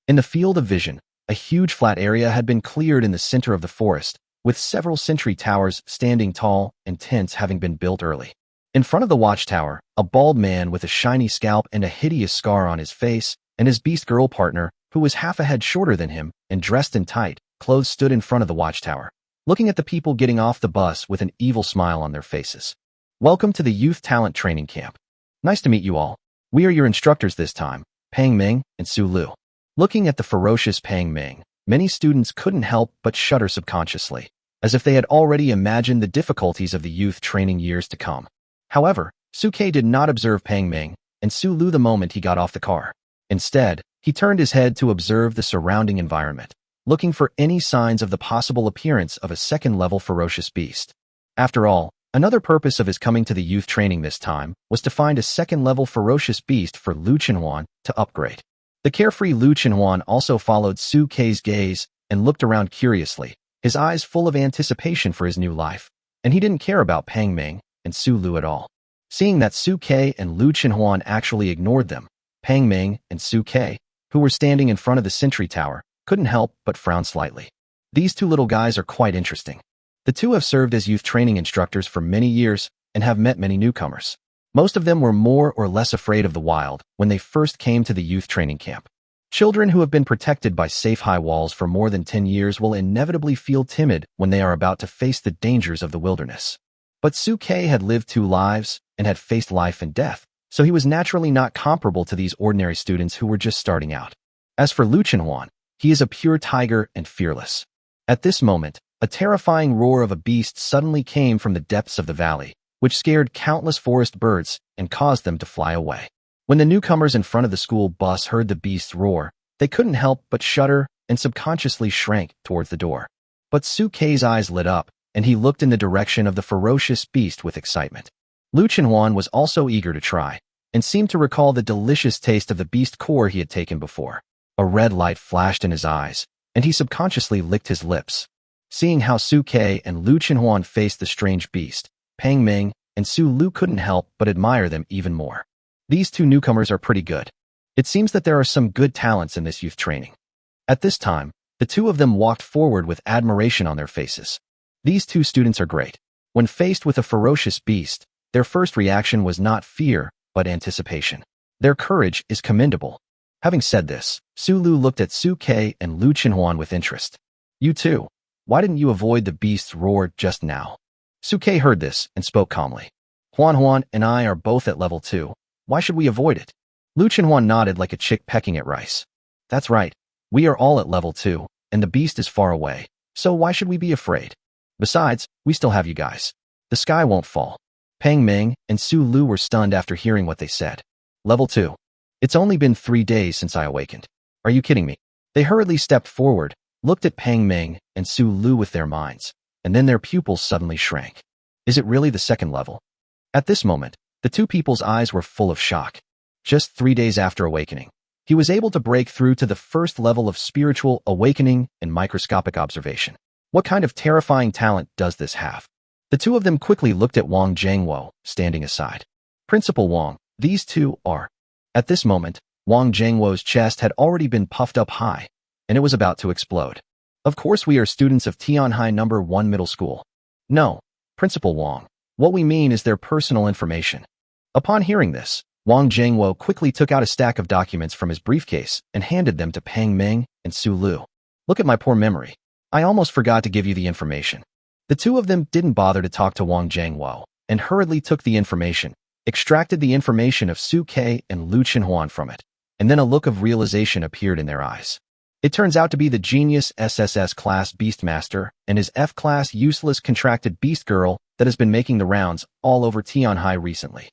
In the field of vision, a huge flat area had been cleared in the center of the forest, with several sentry towers standing tall and tents having been built early. In front of the watchtower, a bald man with a shiny scalp and a hideous scar on his face, and his beast girl partner, who was half a head shorter than him and dressed in tight clothes, stood in front of the watchtower, looking at the people getting off the bus with an evil smile on their faces. Welcome to the Youth Talent Training Camp. Nice to meet you all. We are your instructors this time, Pang Ming and Su Lu. Looking at the ferocious Pang Ming, many students couldn't help but shudder subconsciously, as if they had already imagined the difficulties of the youth training years to come. However, Su Ke did not observe Pang Ming and Su Lu the moment he got off the car. Instead, he turned his head to observe the surrounding environment, looking for any signs of the possible appearance of a second-level ferocious beast. After all, another purpose of his coming to the youth training this time was to find a second-level ferocious beast for Lu Chenhuan to upgrade. The carefree Lu Chenhuan also followed Su Ke's gaze and looked around curiously, his eyes full of anticipation for his new life, and he didn't care about Pang Ming and Su Lu at all. Seeing that Su Ke and Lu Chenhuan actually ignored them, Pang Ming and Su Ke, who were standing in front of the sentry tower, couldn't help but frown slightly. These two little guys are quite interesting. The two have served as youth training instructors for many years and have met many newcomers. Most of them were more or less afraid of the wild when they first came to the youth training camp. Children who have been protected by safe high walls for more than 10 years will inevitably feel timid when they are about to face the dangers of the wilderness. But Su Ke had lived 2 lives and had faced life and death, so he was naturally not comparable to these ordinary students who were just starting out. As for Lu Chenhuan, he is a pure tiger and fearless. At this moment, a terrifying roar of a beast suddenly came from the depths of the valley, which scared countless forest birds and caused them to fly away. When the newcomers in front of the school bus heard the beast's roar, they couldn't help but shudder and subconsciously shrank towards the door. But Su Ke's eyes lit up, and he looked in the direction of the ferocious beast with excitement. Lu Chenhuan was also eager to try, and seemed to recall the delicious taste of the beast core he had taken before. A red light flashed in his eyes, and he subconsciously licked his lips. Seeing how Su Ke and Lu Chenhuan faced the strange beast, Pang Ming and Su Lu couldn't help but admire them even more. These two newcomers are pretty good. It seems that there are some good talents in this youth training. At this time, the two of them walked forward with admiration on their faces. These two students are great. When faced with a ferocious beast, their first reaction was not fear, but anticipation. Their courage is commendable. Having said this, Su Lu looked at Su Ke and Lu Chenhuan with interest. You too. Why didn't you avoid the beast's roar just now? Su Ke heard this and spoke calmly. Huan and I are both at level 2. Why should we avoid it? Lu Chenhuan nodded like a chick pecking at rice. That's right. We are all at level 2, and the beast is far away, so why should we be afraid? Besides, we still have you guys. The sky won't fall. Pang Ming and Su Lu were stunned after hearing what they said. Level 2. It's only been 3 days since I awakened. Are you kidding me? They hurriedly stepped forward, looked at Pang Ming and Su Lu with their minds, and then their pupils suddenly shrank. Is it really the second level? At this moment, the two people's eyes were full of shock. Just 3 days after awakening, he was able to break through to the first level of spiritual awakening and microscopic observation. What kind of terrifying talent does this have? The two of them quickly looked at Wang Zhengwo, standing aside. Principal Wang, these two are. At this moment, Wang Zhengwo's chest had already been puffed up high, and it was about to explode. Of course we are students of Tianhai No. 1 Middle School. No, Principal Wang, what we mean is their personal information. Upon hearing this, Wang Zhengwo quickly took out a stack of documents from his briefcase and handed them to Pang Ming and Su Lu. Look at my poor memory. I almost forgot to give you the information. The two of them didn't bother to talk to Wang Zhengwo and hurriedly took the information, extracted the information of Su Ke and Lu Chenhuan from it, and then a look of realization appeared in their eyes. It turns out to be the genius SSS class beastmaster and his F-class useless contracted beast girl that has been making the rounds all over Tianhai recently.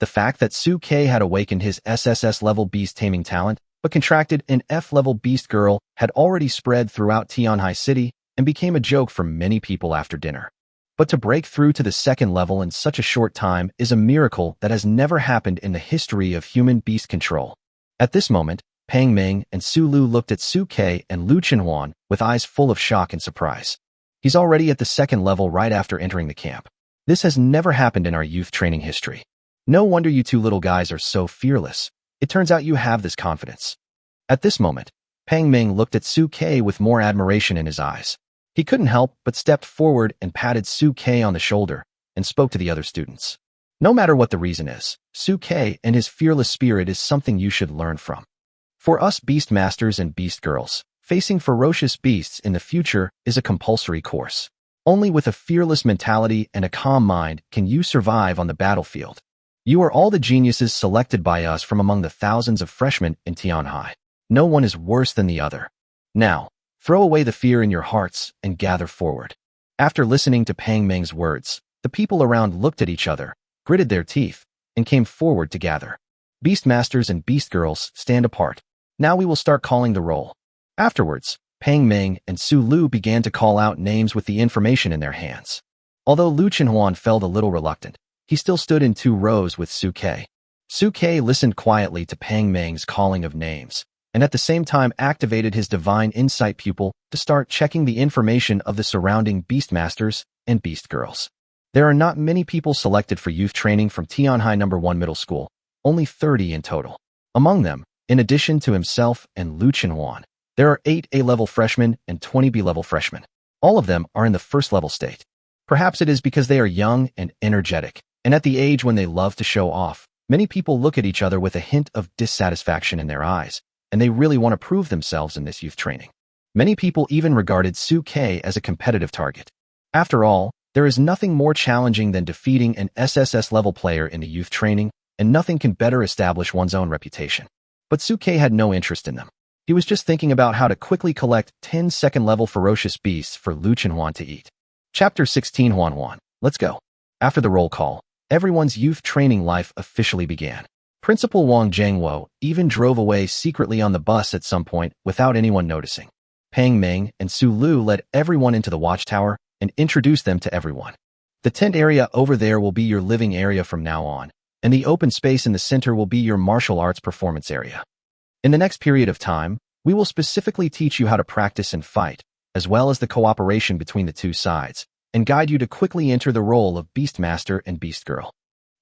The fact that Su Ke had awakened his SSS level beast taming talent but contracted an F-level beast girl had already spread throughout Tianhai City and became a joke for many people after dinner. But to break through to the second level in such a short time is a miracle that has never happened in the history of human beast control. At this moment, Pang Ming and Su Lu looked at Su Ke and Lu Chenhuan with eyes full of shock and surprise. He's already at the second level right after entering the camp. This has never happened in our youth training history. No wonder you two little guys are so fearless. It turns out you have this confidence. At this moment, Pang Ming looked at Su Ke with more admiration in his eyes. He couldn't help but stepped forward and patted Su Ke on the shoulder and spoke to the other students. No matter what the reason is, Su Ke and his fearless spirit is something you should learn from. For us beastmasters and beast girls, facing ferocious beasts in the future is a compulsory course. Only with a fearless mentality and a calm mind can you survive on the battlefield. You are all the geniuses selected by us from among the thousands of freshmen in Tianhai. No one is worse than the other. Now, throw away the fear in your hearts and gather forward. After listening to Pang Ming's words, the people around looked at each other, gritted their teeth, and came forward to gather. Beastmasters and beast girls stand apart. Now we will start calling the roll. Afterwards, Pang Ming and Su Lu began to call out names with the information in their hands. Although Lu Chenhuan felt a little reluctant, he still stood in 2 rows with Su Ke. Su Ke listened quietly to Pang Ming's calling of names, and at the same time activated his divine insight pupil to start checking the information of the surrounding beastmasters and beast girls. There are not many people selected for youth training from Tianhai No. 1 Middle School, only 30 in total. Among them, in addition to himself and Lu Chenhuan, there are 8 A-level freshmen and 20 B-level freshmen. All of them are in the first level state. Perhaps it is because they are young and energetic, and at the age when they love to show off. Many people look at each other with a hint of dissatisfaction in their eyes, and they really want to prove themselves in this youth training. Many people even regarded Su Ke as a competitive target. After all, there is nothing more challenging than defeating an SSS level player in the youth training, and nothing can better establish one's own reputation. But Su Ke had no interest in them. He was just thinking about how to quickly collect 10 second-level ferocious beasts for Lu Chenhuan to eat. Chapter 16 Huan. Let's go. After the roll call, everyone's youth training life officially began. Principal Wang Zhengwo even drove away secretly on the bus at some point without anyone noticing. Pang Ming and Su Lu led everyone into the watchtower and introduced them to everyone. The tent area over there will be your living area from now on, and the open space in the center will be your martial arts performance area. In the next period of time, We will specifically teach you how to practice and fight, as well as the cooperation between the two sides, and guide you to quickly enter the role of Beastmaster and Beast Girl.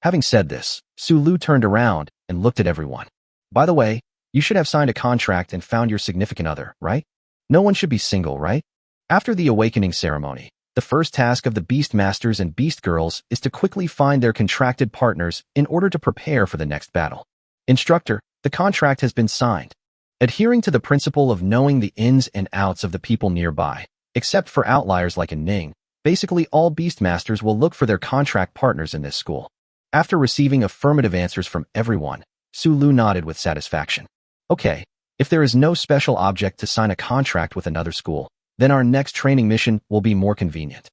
Having said this, Sulu turned around and looked at everyone. By the way, you should have signed a contract and found your significant other, right? No one should be single, right? After the awakening ceremony, the first task of the Beastmasters and Beast Girls is to quickly find their contracted partners in order to prepare for the next battle. Instructor, the contract has been signed. Adhering to the principle of knowing the ins and outs of the people nearby, except for outliers like An Ning, basically all Beastmasters will look for their contract partners in this school. After receiving affirmative answers from everyone, Sulu nodded with satisfaction. Okay, if there is no special object to sign a contract with another school, then our next training mission will be more convenient.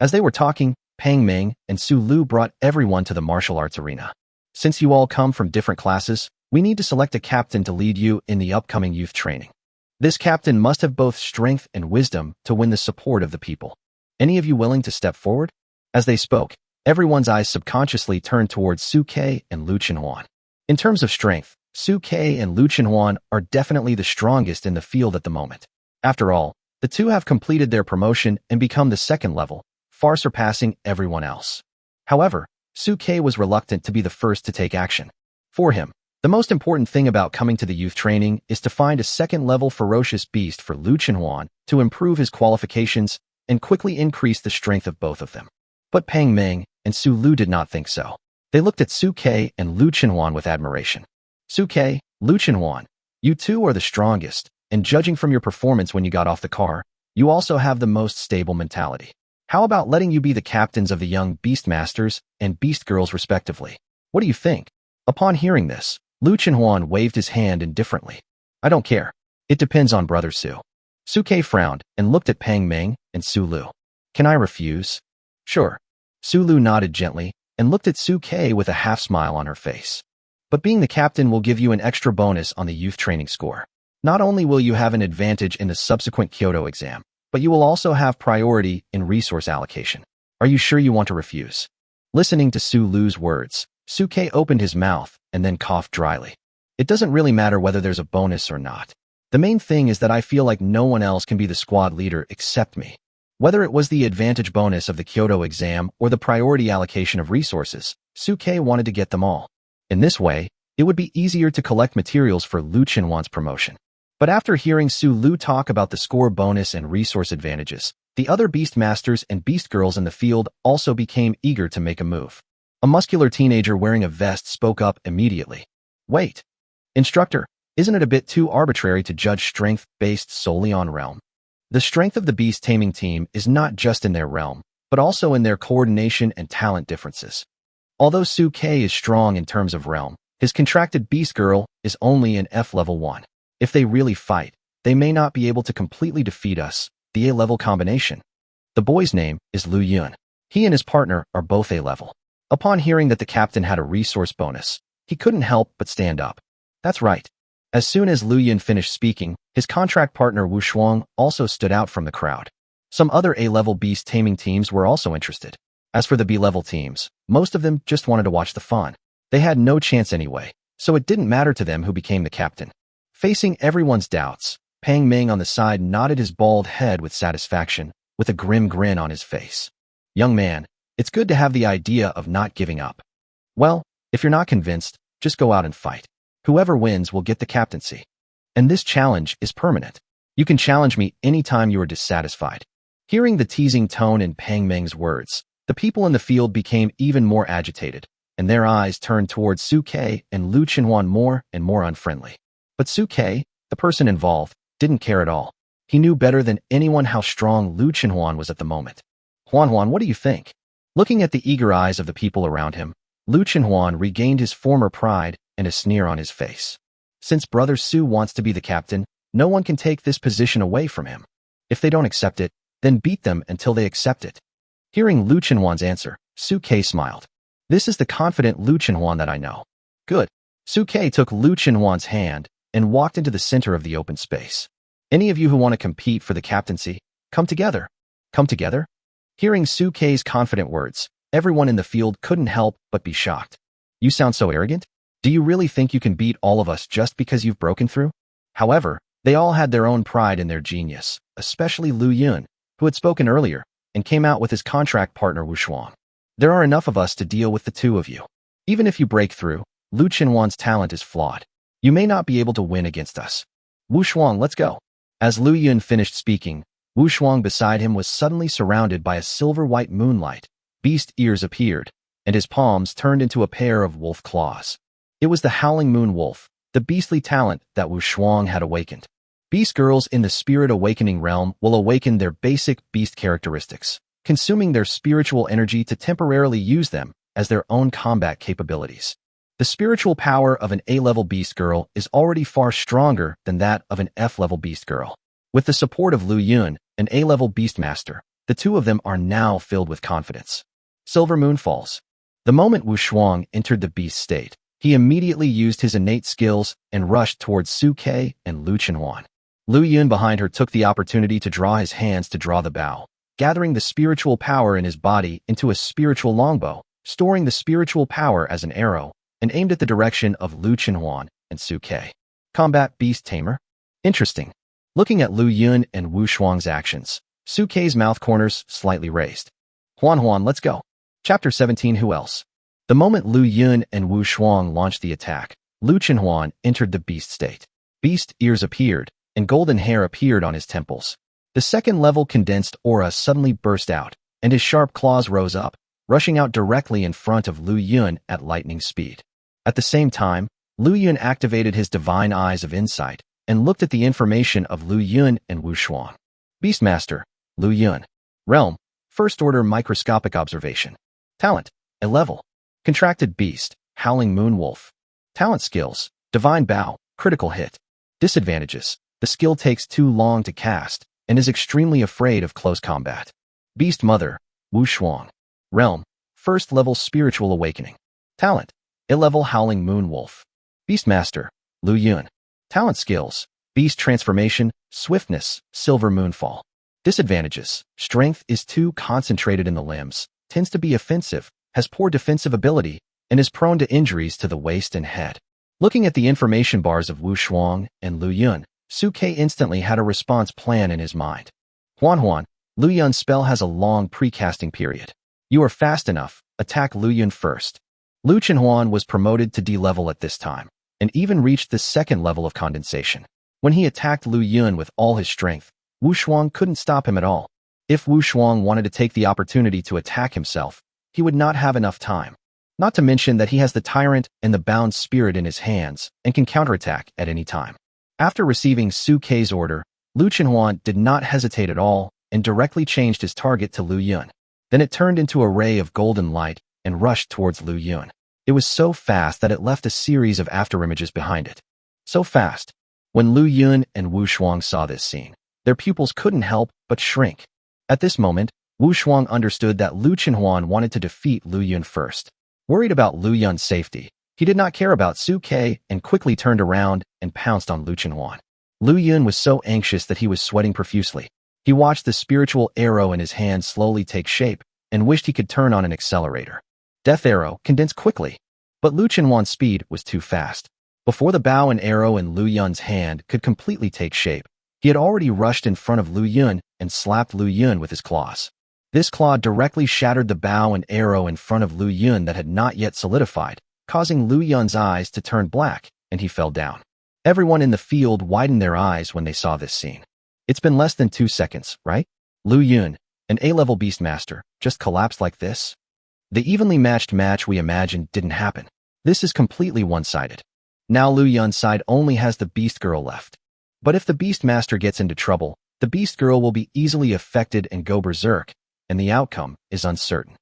As they were talking, Pang Ming and Sulu brought everyone to the martial arts arena. Since you all come from different classes, we need to select a captain to lead you in the upcoming youth training. This captain must have both strength and wisdom to win the support of the people. Any of you willing to step forward? As they spoke, everyone's eyes subconsciously turned towards Su Ke and Lu Chenhuan. In terms of strength, Su Ke and Lu Chenhuan are definitely the strongest in the field at the moment. After all, the two have completed their promotion and become the second level, far surpassing everyone else. However, Su Ke was reluctant to be the first to take action. For him, the most important thing about coming to the youth training is to find a second-level ferocious beast for Lu Chenhuan to improve his qualifications and quickly increase the strength of both of them. But Pang Ming and Su Lu did not think so. They looked at Su Ke and Lu Chenhuan with admiration. Su Ke, Lu Chenhuan, you two are the strongest, and judging from your performance when you got off the car, you also have the most stable mentality. How about letting you be the captains of the young Beastmasters and Beast Girls respectively? What do you think? Upon hearing this, Lu Chenhuan waved his hand indifferently. I don't care. It depends on Brother Su. Su Ke frowned and looked at Pang Ming and Su Lu. Can I refuse? Sure. Su Lu nodded gently and looked at Su Ke with a half-smile on her face. But being the captain will give you an extra bonus on the youth training score. Not only will you have an advantage in the subsequent Kyoto exam, but you will also have priority in resource allocation. Are you sure you want to refuse? Listening to Su Lu's words, Su Ke opened his mouth and then coughed dryly. It doesn't really matter whether there's a bonus or not. The main thing is that I feel like no one else can be the squad leader except me. Whether it was the advantage bonus of the Kyoto exam or the priority allocation of resources, Su Ke wanted to get them all. In this way, it would be easier to collect materials for Lu Chenhuan's promotion. But after hearing Su Lu talk about the score bonus and resource advantages, the other Beastmasters and Beast Girls in the field also became eager to make a move. A muscular teenager wearing a vest spoke up immediately. Wait. Instructor, isn't it a bit too arbitrary to judge strength based solely on realm? The strength of the beast taming team is not just in their realm, but also in their coordination and talent differences. Although Su Ke is strong in terms of realm, his contracted Beast Girl is only in F level 1. If they really fight, they may not be able to completely defeat us, the A-level combination. The boy's name is Lu Yun. He and his partner are both A-level. Upon hearing that the captain had a resource bonus, he couldn't help but stand up. That's right. As soon as Lu Yun finished speaking, his contract partner Wu Shuang also stood out from the crowd. Some other A-level beast taming teams were also interested. As for the B-level teams, most of them just wanted to watch the fun. They had no chance anyway, so it didn't matter to them who became the captain. Facing everyone's doubts, Pang Ming on the side nodded his bald head with satisfaction, with a grim grin on his face. Young man, it's good to have the idea of not giving up. Well, if you're not convinced, just go out and fight. Whoever wins will get the captaincy. And this challenge is permanent. You can challenge me anytime you are dissatisfied. Hearing the teasing tone in Pang Ming's words, the people in the field became even more agitated, and their eyes turned towards Su Ke and Lu Chenhuan more and more unfriendly. But Su Ke, the person involved, didn't care at all. He knew better than anyone how strong Lu Chenhuan was at the moment. Huan, what do you think? Looking at the eager eyes of the people around him, Lu Chenhuan regained his former pride and a sneer on his face. Since Brother Su wants to be the captain, no one can take this position away from him. If they don't accept it, then beat them until they accept it. Hearing Lu Chenhuan's answer, Su Ke smiled. This is the confident Lu Chenhuan that I know. Good. Su Ke took Lu Chenhuan's hand and walked into the center of the open space. Any of you who want to compete for the captaincy, come together. Come together? Hearing Su Ke's confident words, everyone in the field couldn't help but be shocked. You sound so arrogant? Do you really think you can beat all of us just because you've broken through? However, They all had their own pride in their genius, especially Lu Yun, who had spoken earlier and came out with his contract partner Wu Shuang. There are enough of us to deal with the two of you. Even if you break through, Lu Qinhuan's talent is flawed. You may not be able to win against us. Wu Shuang, let's go. As Lu Yun finished speaking, Wu Shuang beside him was suddenly surrounded by a silver-white moonlight. Beast ears appeared, and his palms turned into a pair of wolf claws. It was the Howling Moon Wolf, the beastly talent that Wu Shuang had awakened. Beast girls in the spirit awakening realm will awaken their basic beast characteristics, consuming their spiritual energy to temporarily use them as their own combat capabilities. The spiritual power of an A-level beast girl is already far stronger than that of an F-level beast girl. With the support of Lu Yun, an A-level beastmaster, the two of them are now filled with confidence. Silver Moon falls. The moment Wu Shuang entered the beast state, he immediately used his innate skills and rushed towards Su Ke and Lu Qinhuan. Lu Yun behind her took the opportunity to draw his hands to draw the bow, gathering the spiritual power in his body into a spiritual longbow, storing the spiritual power as an arrow, and aimed at the direction of Lu Qinhuan and Su Ke. Combat Beast Tamer? Interesting. Looking at Lu Yun and Wu Shuang's actions, Su Ke's mouth corners slightly raised. Huan, let's go. Chapter 17. Who else? The moment Lu Yun and Wu Shuang launched the attack, Lu Qinhuan entered the beast state. Beast ears appeared, and golden hair appeared on his temples. The second-level condensed aura suddenly burst out, and his sharp claws rose up, rushing out directly in front of Lu Yun at lightning speed. At the same time, Lu Yun activated his divine eyes of insight and looked at the information of Lu Yun and Wu Shuang. Beastmaster, Lu Yun. Realm, First Order Microscopic Observation. Talent, a level. Contracted Beast, Howling Moon Wolf. Talent skills, Divine Bow, critical hit. Disadvantages, the skill takes too long to cast and is extremely afraid of close combat. Beast Mother, Wu Shuang. Realm, First Level Spiritual Awakening. Talent, A-level Howling Moon Wolf. Beastmaster, Lu Yun. Talent skills, Beast Transformation, Swiftness, Silver Moonfall. Disadvantages, Strength is too concentrated in the limbs, tends to be offensive, has poor defensive ability, and is prone to injuries to the waist and head. Looking at the information bars of Wu Shuang and Lu Yun, Su Ke instantly had a response plan in his mind. Huan, Lu Yun's spell has a long pre-casting period. You are fast enough, attack Lu Yun first. Lu Qinhuan was promoted to D-level at this time, and even reached the second level of condensation. When he attacked Lu Yun with all his strength, Wu Shuang couldn't stop him at all. If Wu Shuang wanted to take the opportunity to attack himself, he would not have enough time. Not to mention that he has the tyrant and the bound spirit in his hands and can counterattack at any time. After receiving Su Ke's order, Lu Qinhuan did not hesitate at all and directly changed his target to Lu Yun. Then it turned into a ray of golden light and rushed towards Lu Yun. It was so fast that it left a series of afterimages behind it. So fast. When Lu Yun and Wu Shuang saw this scene, their pupils couldn't help but shrink. At this moment, Wu Shuang understood that Lu Qinhuan wanted to defeat Lu Yun first. Worried about Lu Yun's safety, he did not care about Su Ke and quickly turned around and pounced on Lu Qinhuan. Lu Yun was so anxious that he was sweating profusely. He watched the spiritual arrow in his hand slowly take shape and wished he could turn on an accelerator. Death Arrow condensed quickly, but Lu Qinhuan's speed was too fast. Before the bow and arrow in Lu Yun's hand could completely take shape, he had already rushed in front of Lu Yun and slapped Lu Yun with his claws. This claw directly shattered the bow and arrow in front of Lu Yun that had not yet solidified, causing Lu Yun's eyes to turn black, and he fell down. Everyone in the field widened their eyes when they saw this scene. It's been less than 2 seconds, right? Lu Yun, an A-level beastmaster, just collapsed like this? The evenly matched match we imagined didn't happen. This is completely one-sided. Now Lu Yun's side only has the beast girl left. But if the beastmaster gets into trouble, the beast girl will be easily affected and go berserk, and the outcome is uncertain.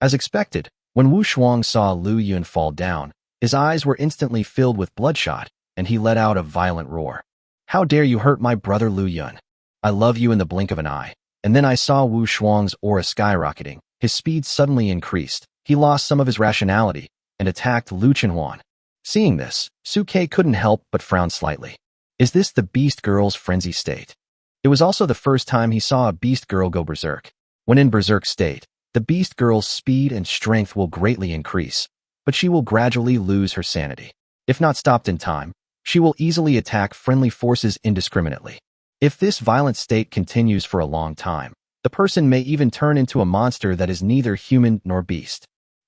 As expected, when Wu Shuang saw Lu Yun fall down, his eyes were instantly filled with bloodshot, and he let out a violent roar. How dare you hurt my brother Lu Yun? I love you in the blink of an eye. And then I saw Wu Shuang's aura skyrocketing. His speed suddenly increased. He lost some of his rationality and attacked Lu Qinhuan. Seeing this, Su Ke couldn't help but frown slightly. Is this the beast girl's frenzy state? It was also the first time he saw a beast girl go berserk. When in berserk state, the beast girl's speed and strength will greatly increase, but she will gradually lose her sanity. If not stopped in time, She will easily attack friendly forces indiscriminately. If this violent state continues for a long time, the person may even turn into a monster that is neither human nor beast.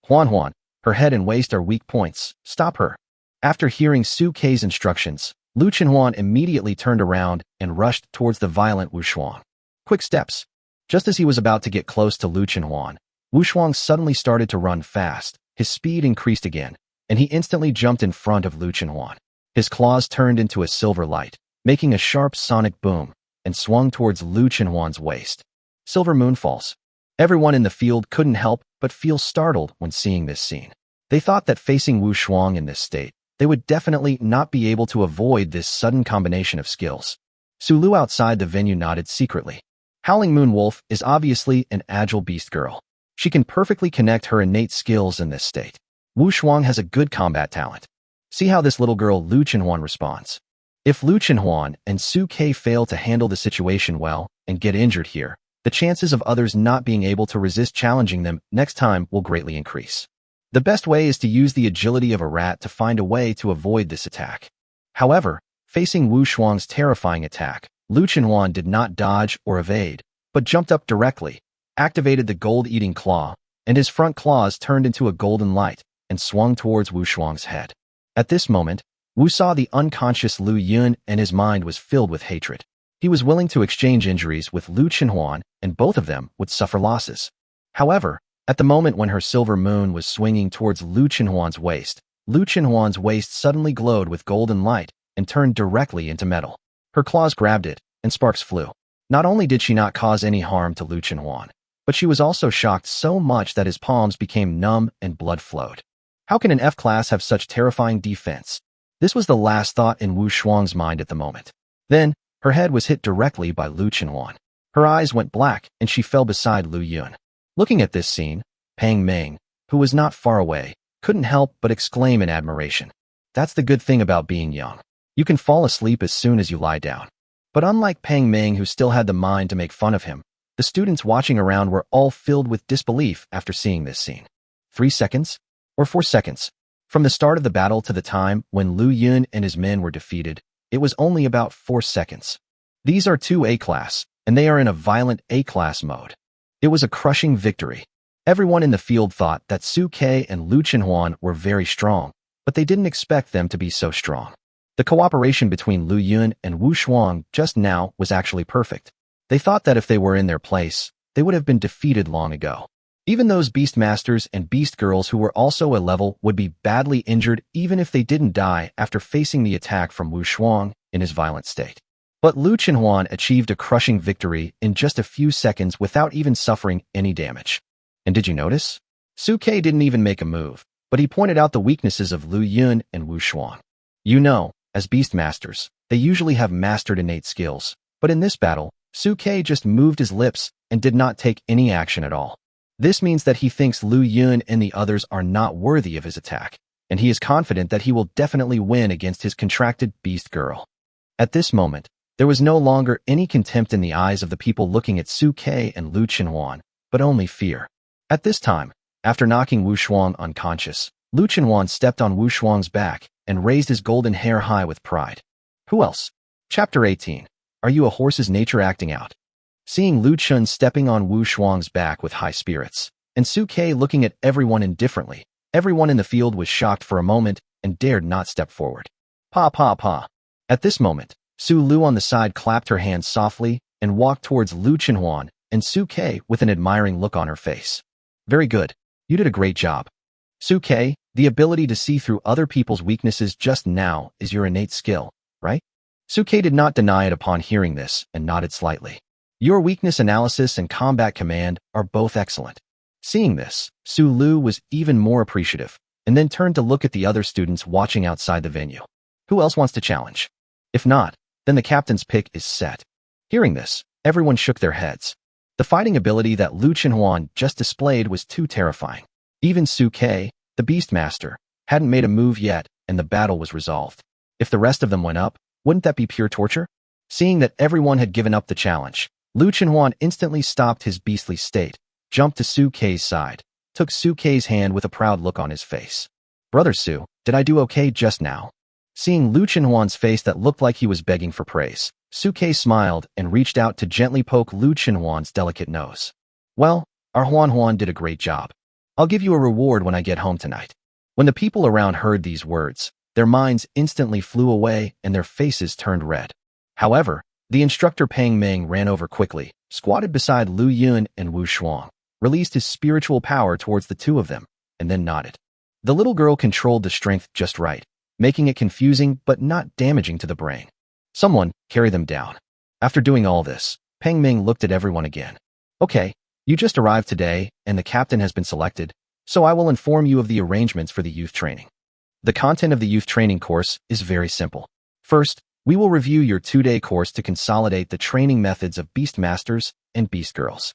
Huan, her head and waist are weak points. Stop her. After hearing Su Kei's instructions, Lu Chenhuan immediately turned around and rushed towards the violent Wu Shuang. Quick steps. Just as he was about to get close to Lu Chenhuan, Wu Shuang suddenly started to run fast. His speed increased again, and he instantly jumped in front of Lu Chenhuan. His claws turned into a silver light, making a sharp sonic boom, and swung towards Lu Chenhuan's waist. Silver moonfalls. Everyone in the field couldn't help but feel startled when seeing this scene. They thought that facing Wu Shuang in this state, they would definitely not be able to avoid this sudden combination of skills. Su Lu outside the venue nodded secretly. Howling Moon Wolf is obviously an agile beast girl. She can perfectly connect her innate skills in this state. Wu Shuang has a good combat talent. See how this little girl Lu Chenhuan responds. If Lu Chenhuan and Su Kei fail to handle the situation well and get injured here, the chances of others not being able to resist challenging them next time will greatly increase. The best way is to use the agility of a rat to find a way to avoid this attack. However, facing Wu Shuang's terrifying attack, Lu Chenhuan did not dodge or evade, but jumped up directly, activated the gold-eating claw, and his front claws turned into a golden light and swung towards Wu Shuang's head. At this moment, Wu saw the unconscious Lu Yun and his mind was filled with hatred. He was willing to exchange injuries with Lu Chenhuan, and both of them would suffer losses. However, at the moment when her silver moon was swinging towards Lu Chenhuan's waist suddenly glowed with golden light and turned directly into metal. Her claws grabbed it, and sparks flew. Not only did she not cause any harm to Lu Chenhuan, but she was also shocked so much that his palms became numb and blood flowed. How can an F-class have such terrifying defense? This was the last thought in Wu Shuang's mind at the moment. Then, her head was hit directly by Lu Chenhuan. Her eyes went black and she fell beside Lu Yun. Looking at this scene, Pang Meng, who was not far away, couldn't help but exclaim in admiration. That's the good thing about being young. You can fall asleep as soon as you lie down. But unlike Pang Meng, who still had the mind to make fun of him, the students watching around were all filled with disbelief after seeing this scene. 3 seconds? Or 4 seconds? From the start of the battle to the time when Lu Yun and his men were defeated, it was only about 4 seconds. These are 2 A-class, and they are in a violent A-class mode. It was a crushing victory. Everyone in the field thought that Su Kei and Lu Chenhuan were very strong, but they didn't expect them to be so strong. The cooperation between Lu Yun and Wu Shuang just now was actually perfect. They thought that if they were in their place, they would have been defeated long ago. Even those beastmasters and beast girls who were also a level would be badly injured even if they didn't die after facing the attack from Wu Shuang in his violent state. But Lu Chenhuan achieved a crushing victory in just a few seconds without even suffering any damage. And did you notice? Su Kei didn't even make a move, but he pointed out the weaknesses of Lu Yun and Wu Shuang. You know, as beastmasters, they usually have mastered innate skills, but in this battle, Su Kei just moved his lips and did not take any action at all. This means that he thinks Lu Yun and the others are not worthy of his attack, and he is confident that he will definitely win against his contracted beast girl. At this moment, there was no longer any contempt in the eyes of the people looking at Su Kei and Lu Chenhuan, but only fear. At this time, after knocking Wu Shuang unconscious, Lu Chenhuan stepped on Wu Shuang's back and raised his golden hair high with pride. Who else? Chapter 18. Are you a horse's nature acting out? Seeing Lu Chun stepping on Wu Shuang's back with high spirits, and Su Kei looking at everyone indifferently, everyone in the field was shocked for a moment and dared not step forward. Pa pa pa. At this moment, Su Lu on the side clapped her hands softly and walked towards Lu Chenhuan and Su Kei with an admiring look on her face. Very good. You did a great job. Su Kei, the ability to see through other people's weaknesses just now is your innate skill, right? Su Kei did not deny it upon hearing this and nodded slightly. Your weakness analysis and combat command are both excellent. Seeing this, Su Lu was even more appreciative, and then turned to look at the other students watching outside the venue. Who else wants to challenge? If not, then the captain's pick is set. Hearing this, everyone shook their heads. The fighting ability that Lu Chenhuan just displayed was too terrifying. Even Su Kei, the beastmaster, hadn't made a move yet, and the battle was resolved. If the rest of them went up, wouldn't that be pure torture? Seeing that everyone had given up the challenge, Lu Chenhuan instantly stopped his beastly state, jumped to Su Kei's side, took Su Kei's hand with a proud look on his face. Brother Su, did I do okay just now? Seeing Lu Chenhuan's face that looked like he was begging for praise, Suke smiled and reached out to gently poke Lu Chenhuan's delicate nose. Well, our Huan Huan did a great job. I'll give you a reward when I get home tonight. When the people around heard these words, their minds instantly flew away and their faces turned red. However, the instructor Pang Meng ran over quickly, squatted beside Lu Yun and Wu Shuang, released his spiritual power towards the two of them, and then nodded. The little girl controlled the strength just right, making it confusing but not damaging to the brain. Someone, carry them down. After doing all this, Pang Meng looked at everyone again. Okay, you just arrived today, and the captain has been selected, so I will inform you of the arrangements for the youth training. The content of the youth training course is very simple. First, we will review your 2-day course to consolidate the training methods of beastmasters and beast girls.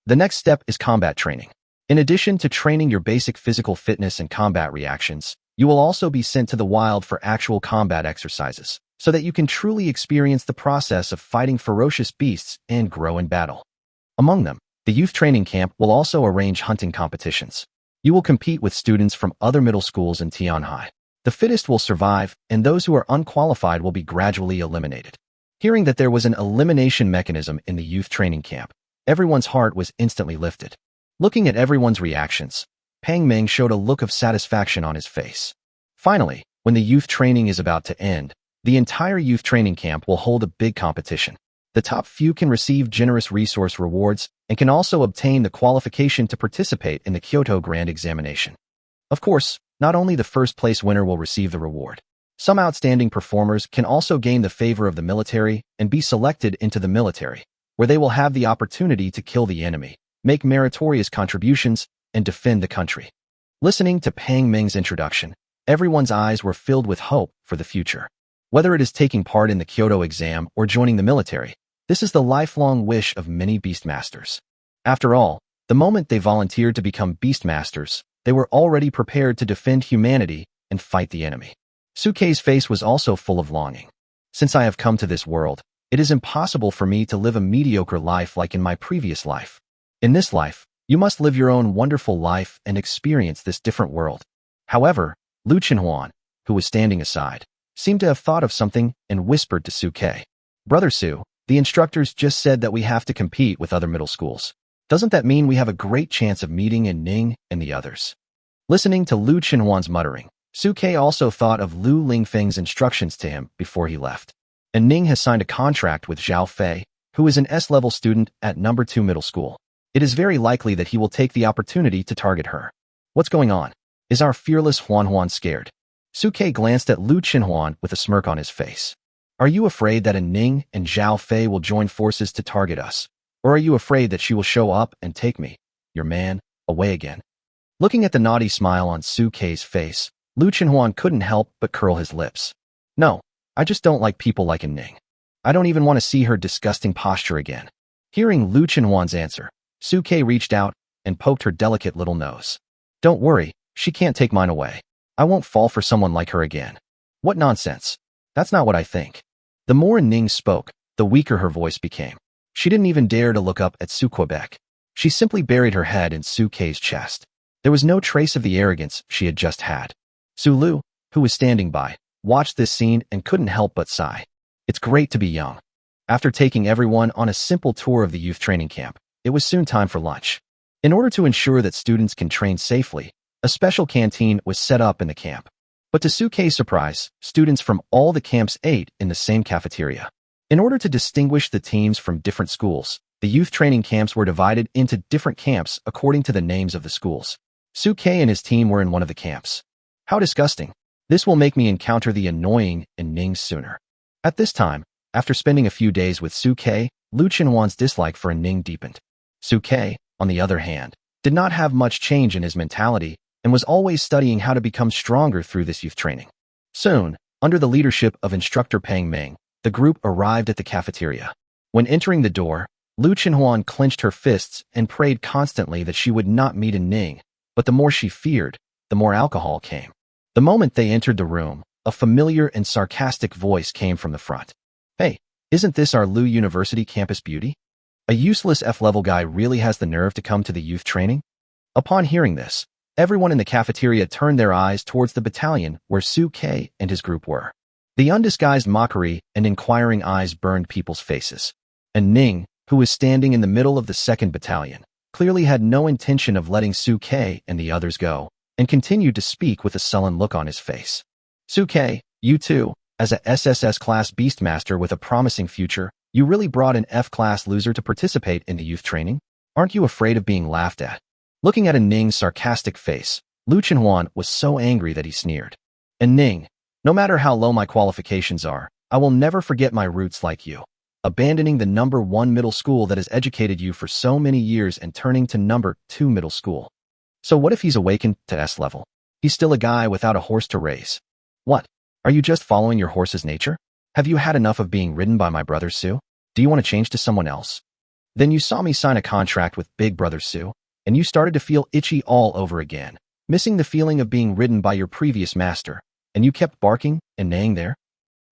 The next step is combat training. In addition to training your basic physical fitness and combat reactions, you will also be sent to the wild for actual combat exercises, so that you can truly experience the process of fighting ferocious beasts and grow in battle. Among them, the youth training camp will also arrange hunting competitions. You will compete with students from other middle schools in Tianhai. The fittest will survive, and those who are unqualified will be gradually eliminated. Hearing that there was an elimination mechanism in the youth training camp, everyone's heart was instantly lifted. Looking at everyone's reactions, Pang Meng showed a look of satisfaction on his face. Finally, when the youth training is about to end, the entire youth training camp will hold a big competition. The top few can receive generous resource rewards and can also obtain the qualification to participate in the Kyoto Grand Examination. Of course, not only the first place winner will receive the reward. Some outstanding performers can also gain the favor of the military and be selected into the military, where they will have the opportunity to kill the enemy, make meritorious contributions, and defend the country. Listening to Pang Meng's introduction, everyone's eyes were filled with hope for the future. Whether it is taking part in the Kyoto exam or joining the military, this is the lifelong wish of many beastmasters. After all, the moment they volunteered to become beastmasters, they were already prepared to defend humanity and fight the enemy. Suke's face was also full of longing. Since I have come to this world, it is impossible for me to live a mediocre life like in my previous life. In this life, you must live your own wonderful life and experience this different world. However, Lu Chenhuan, who was standing aside, seemed to have thought of something and whispered to Suke. Brother Su, the instructors just said that we have to compete with other middle schools. Doesn't that mean we have a great chance of meeting An Ning and the others? Listening to Lu Chenhuan's muttering, Suke also thought of Lu Lingfeng's instructions to him before he left. An Ning has signed a contract with Zhao Fei, who is an S-level student at No. 2 middle school. It is very likely that he will take the opportunity to target her. What's going on? Is our fearless Huan Huan scared? Suke glanced at Lu Chenhuan with a smirk on his face. Are you afraid that An Ning and Zhao Fei will join forces to target us? Or are you afraid that she will show up and take me, your man, away again? Looking at the naughty smile on Suke's face, Lu Chenhuan couldn't help but curl his lips. No, I just don't like people like An Ning. I don't even want to see her disgusting posture again. Hearing Lu Chenhuan's answer, Suke reached out and poked her delicate little nose. Don't worry, she can't take mine away. I won't fall for someone like her again. What nonsense. That's not what I think. The more An Ning spoke, the weaker her voice became. She didn't even dare to look up at Su Quebec. She simply buried her head in Suke's chest. There was no trace of the arrogance she had just had. Su Lu, who was standing by, watched this scene and couldn't help but sigh. It's great to be young. After taking everyone on a simple tour of the youth training camp, it was soon time for lunch. In order to ensure that students can train safely, a special canteen was set up in the camp. But to Suke's surprise, students from all the camps ate in the same cafeteria. In order to distinguish the teams from different schools, the youth training camps were divided into different camps according to the names of the schools. Suke and his team were in one of the camps. How disgusting. This will make me encounter the annoying An Ning sooner. At this time, after spending a few days with Suke, Lu Chenhuan's dislike for An Ning deepened. Suke, on the other hand, did not have much change in his mentality and was always studying how to become stronger through this youth training. Soon, under the leadership of instructor Pang Meng, the group arrived at the cafeteria. When entering the door, Lu Chenhuan clenched her fists and prayed constantly that she would not meet An Ning, but the more she feared, the more alcohol came. The moment they entered the room, a familiar and sarcastic voice came from the front. Hey, isn't this our Lu University campus beauty? A useless F-level guy really has the nerve to come to the youth training? Upon hearing this, everyone in the cafeteria turned their eyes towards the battalion where Suke and his group were. The undisguised mockery and inquiring eyes burned people's faces. An Ning, who was standing in the middle of the 2nd Battalion, clearly had no intention of letting Suke and the others go, and continued to speak with a sullen look on his face. Suke, you too, as a SSS class beastmaster with a promising future, you really brought an F-class loser to participate in the youth training? Aren't you afraid of being laughed at? Looking at An Ning's sarcastic face, Lu Chenhuan was so angry that he sneered. An Ning, no matter how low my qualifications are, I will never forget my roots like you. Abandoning the number 1 middle school that has educated you for so many years and turning to number 2 middle school. So what if he's awakened to S level? He's still a guy without a horse to raise. What? Are you just following your horse's nature? Have you had enough of being ridden by my brother Su? Do you want to change to someone else? Then you saw me sign a contract with Big Brother Su, and you started to feel itchy all over again, missing the feeling of being ridden by your previous master, and you kept barking and neighing there?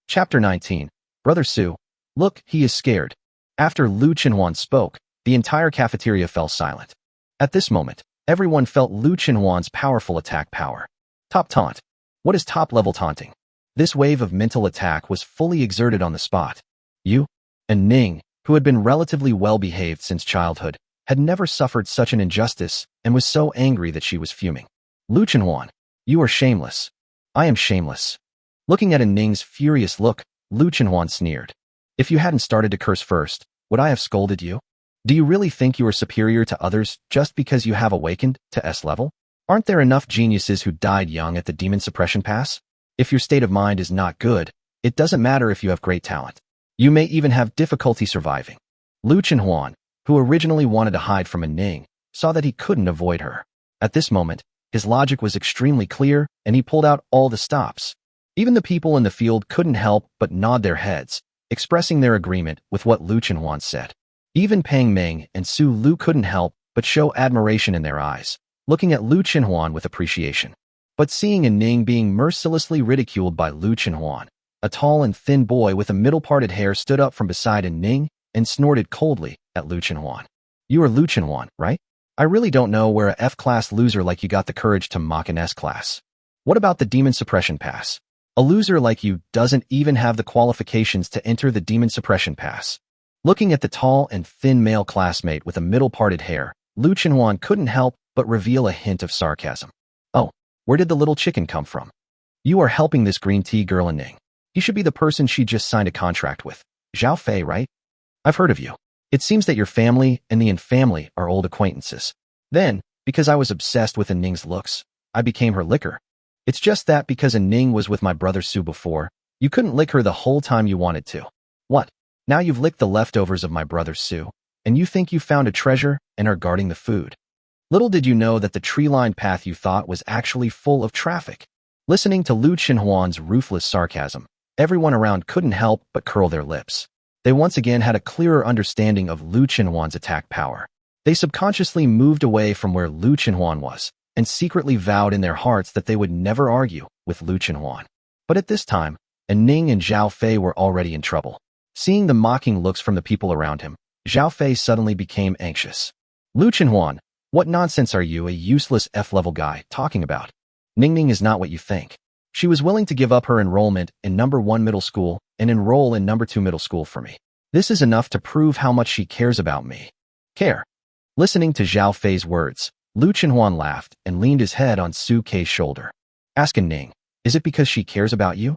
Chapter 19. Brother Su. Look, he is scared. After Lu Chenhuan spoke, the entire cafeteria fell silent. At this moment, everyone felt Lu Chenhuan's powerful attack power. Top taunt. What is top-level taunting? This wave of mental attack was fully exerted on the spot. You, An Ning, who had been relatively well-behaved since childhood, had never suffered such an injustice and was so angry that she was fuming. Lu Chenhuan, you are shameless. I am shameless. Looking at An Ning's furious look, Lu Chenhuan sneered. If you hadn't started to curse first, would I have scolded you? Do you really think you are superior to others just because you have awakened to S level? Aren't there enough geniuses who died young at the demon suppression pass? If your state of mind is not good, it doesn't matter if you have great talent. You may even have difficulty surviving. Lu Chenhuan, who originally wanted to hide from An Ning, saw that he couldn't avoid her. At this moment, his logic was extremely clear, and he pulled out all the stops. Even the people in the field couldn't help but nod their heads, expressing their agreement with what Lu Chenhuan said. Even Pang Meng and Su Lu couldn't help but show admiration in their eyes, looking at Lu Chenhuan with appreciation. But seeing An Ning being mercilessly ridiculed by Lu Chenhuan, a tall and thin boy with a middle-parted hair stood up from beside An Ning and snorted coldly at Lu Chenhuan. You are Lu Chenhuan, right? I really don't know where a F-class loser like you got the courage to mock an S-class. What about the demon suppression pass? A loser like you doesn't even have the qualifications to enter the demon suppression pass. Looking at the tall and thin male classmate with a middle-parted hair, Lu Chenhuan couldn't help but reveal a hint of sarcasm. Oh, where did the little chicken come from? You are helping this green tea girl An Ning. He should be the person she just signed a contract with. Zhao Fei, right? I've heard of you. It seems that your family and the An family are old acquaintances. Then, because I was obsessed with An Ning's looks, I became her licker. It's just that because An Ning was with my brother Su before, you couldn't lick her the whole time you wanted to. What? Now you've licked the leftovers of my brother Su, and you think you found a treasure and are guarding the food. Little did you know that the tree-lined path you thought was actually full of traffic. Listening to Lu Chenhuan's ruthless sarcasm, everyone around couldn't help but curl their lips. They once again had a clearer understanding of Lu Chenhuan's attack power. They subconsciously moved away from where Lu Chenhuan was, and secretly vowed in their hearts that they would never argue with Lu Chenhuan. But at this time, An Ning and Zhao Fei were already in trouble. Seeing the mocking looks from the people around him, Zhao Fei suddenly became anxious. Lu Chenhuan, what nonsense are you, a useless F-level guy, talking about? Ning is not what you think. She was willing to give up her enrollment in number 1 middle school and enroll in number 2 middle school for me. This is enough to prove how much she cares about me. Care. Listening to Zhao Fei's words, Lu Chenhuan laughed and leaned his head on Su Kei's shoulder. Ask An Ning, is it because she cares about you?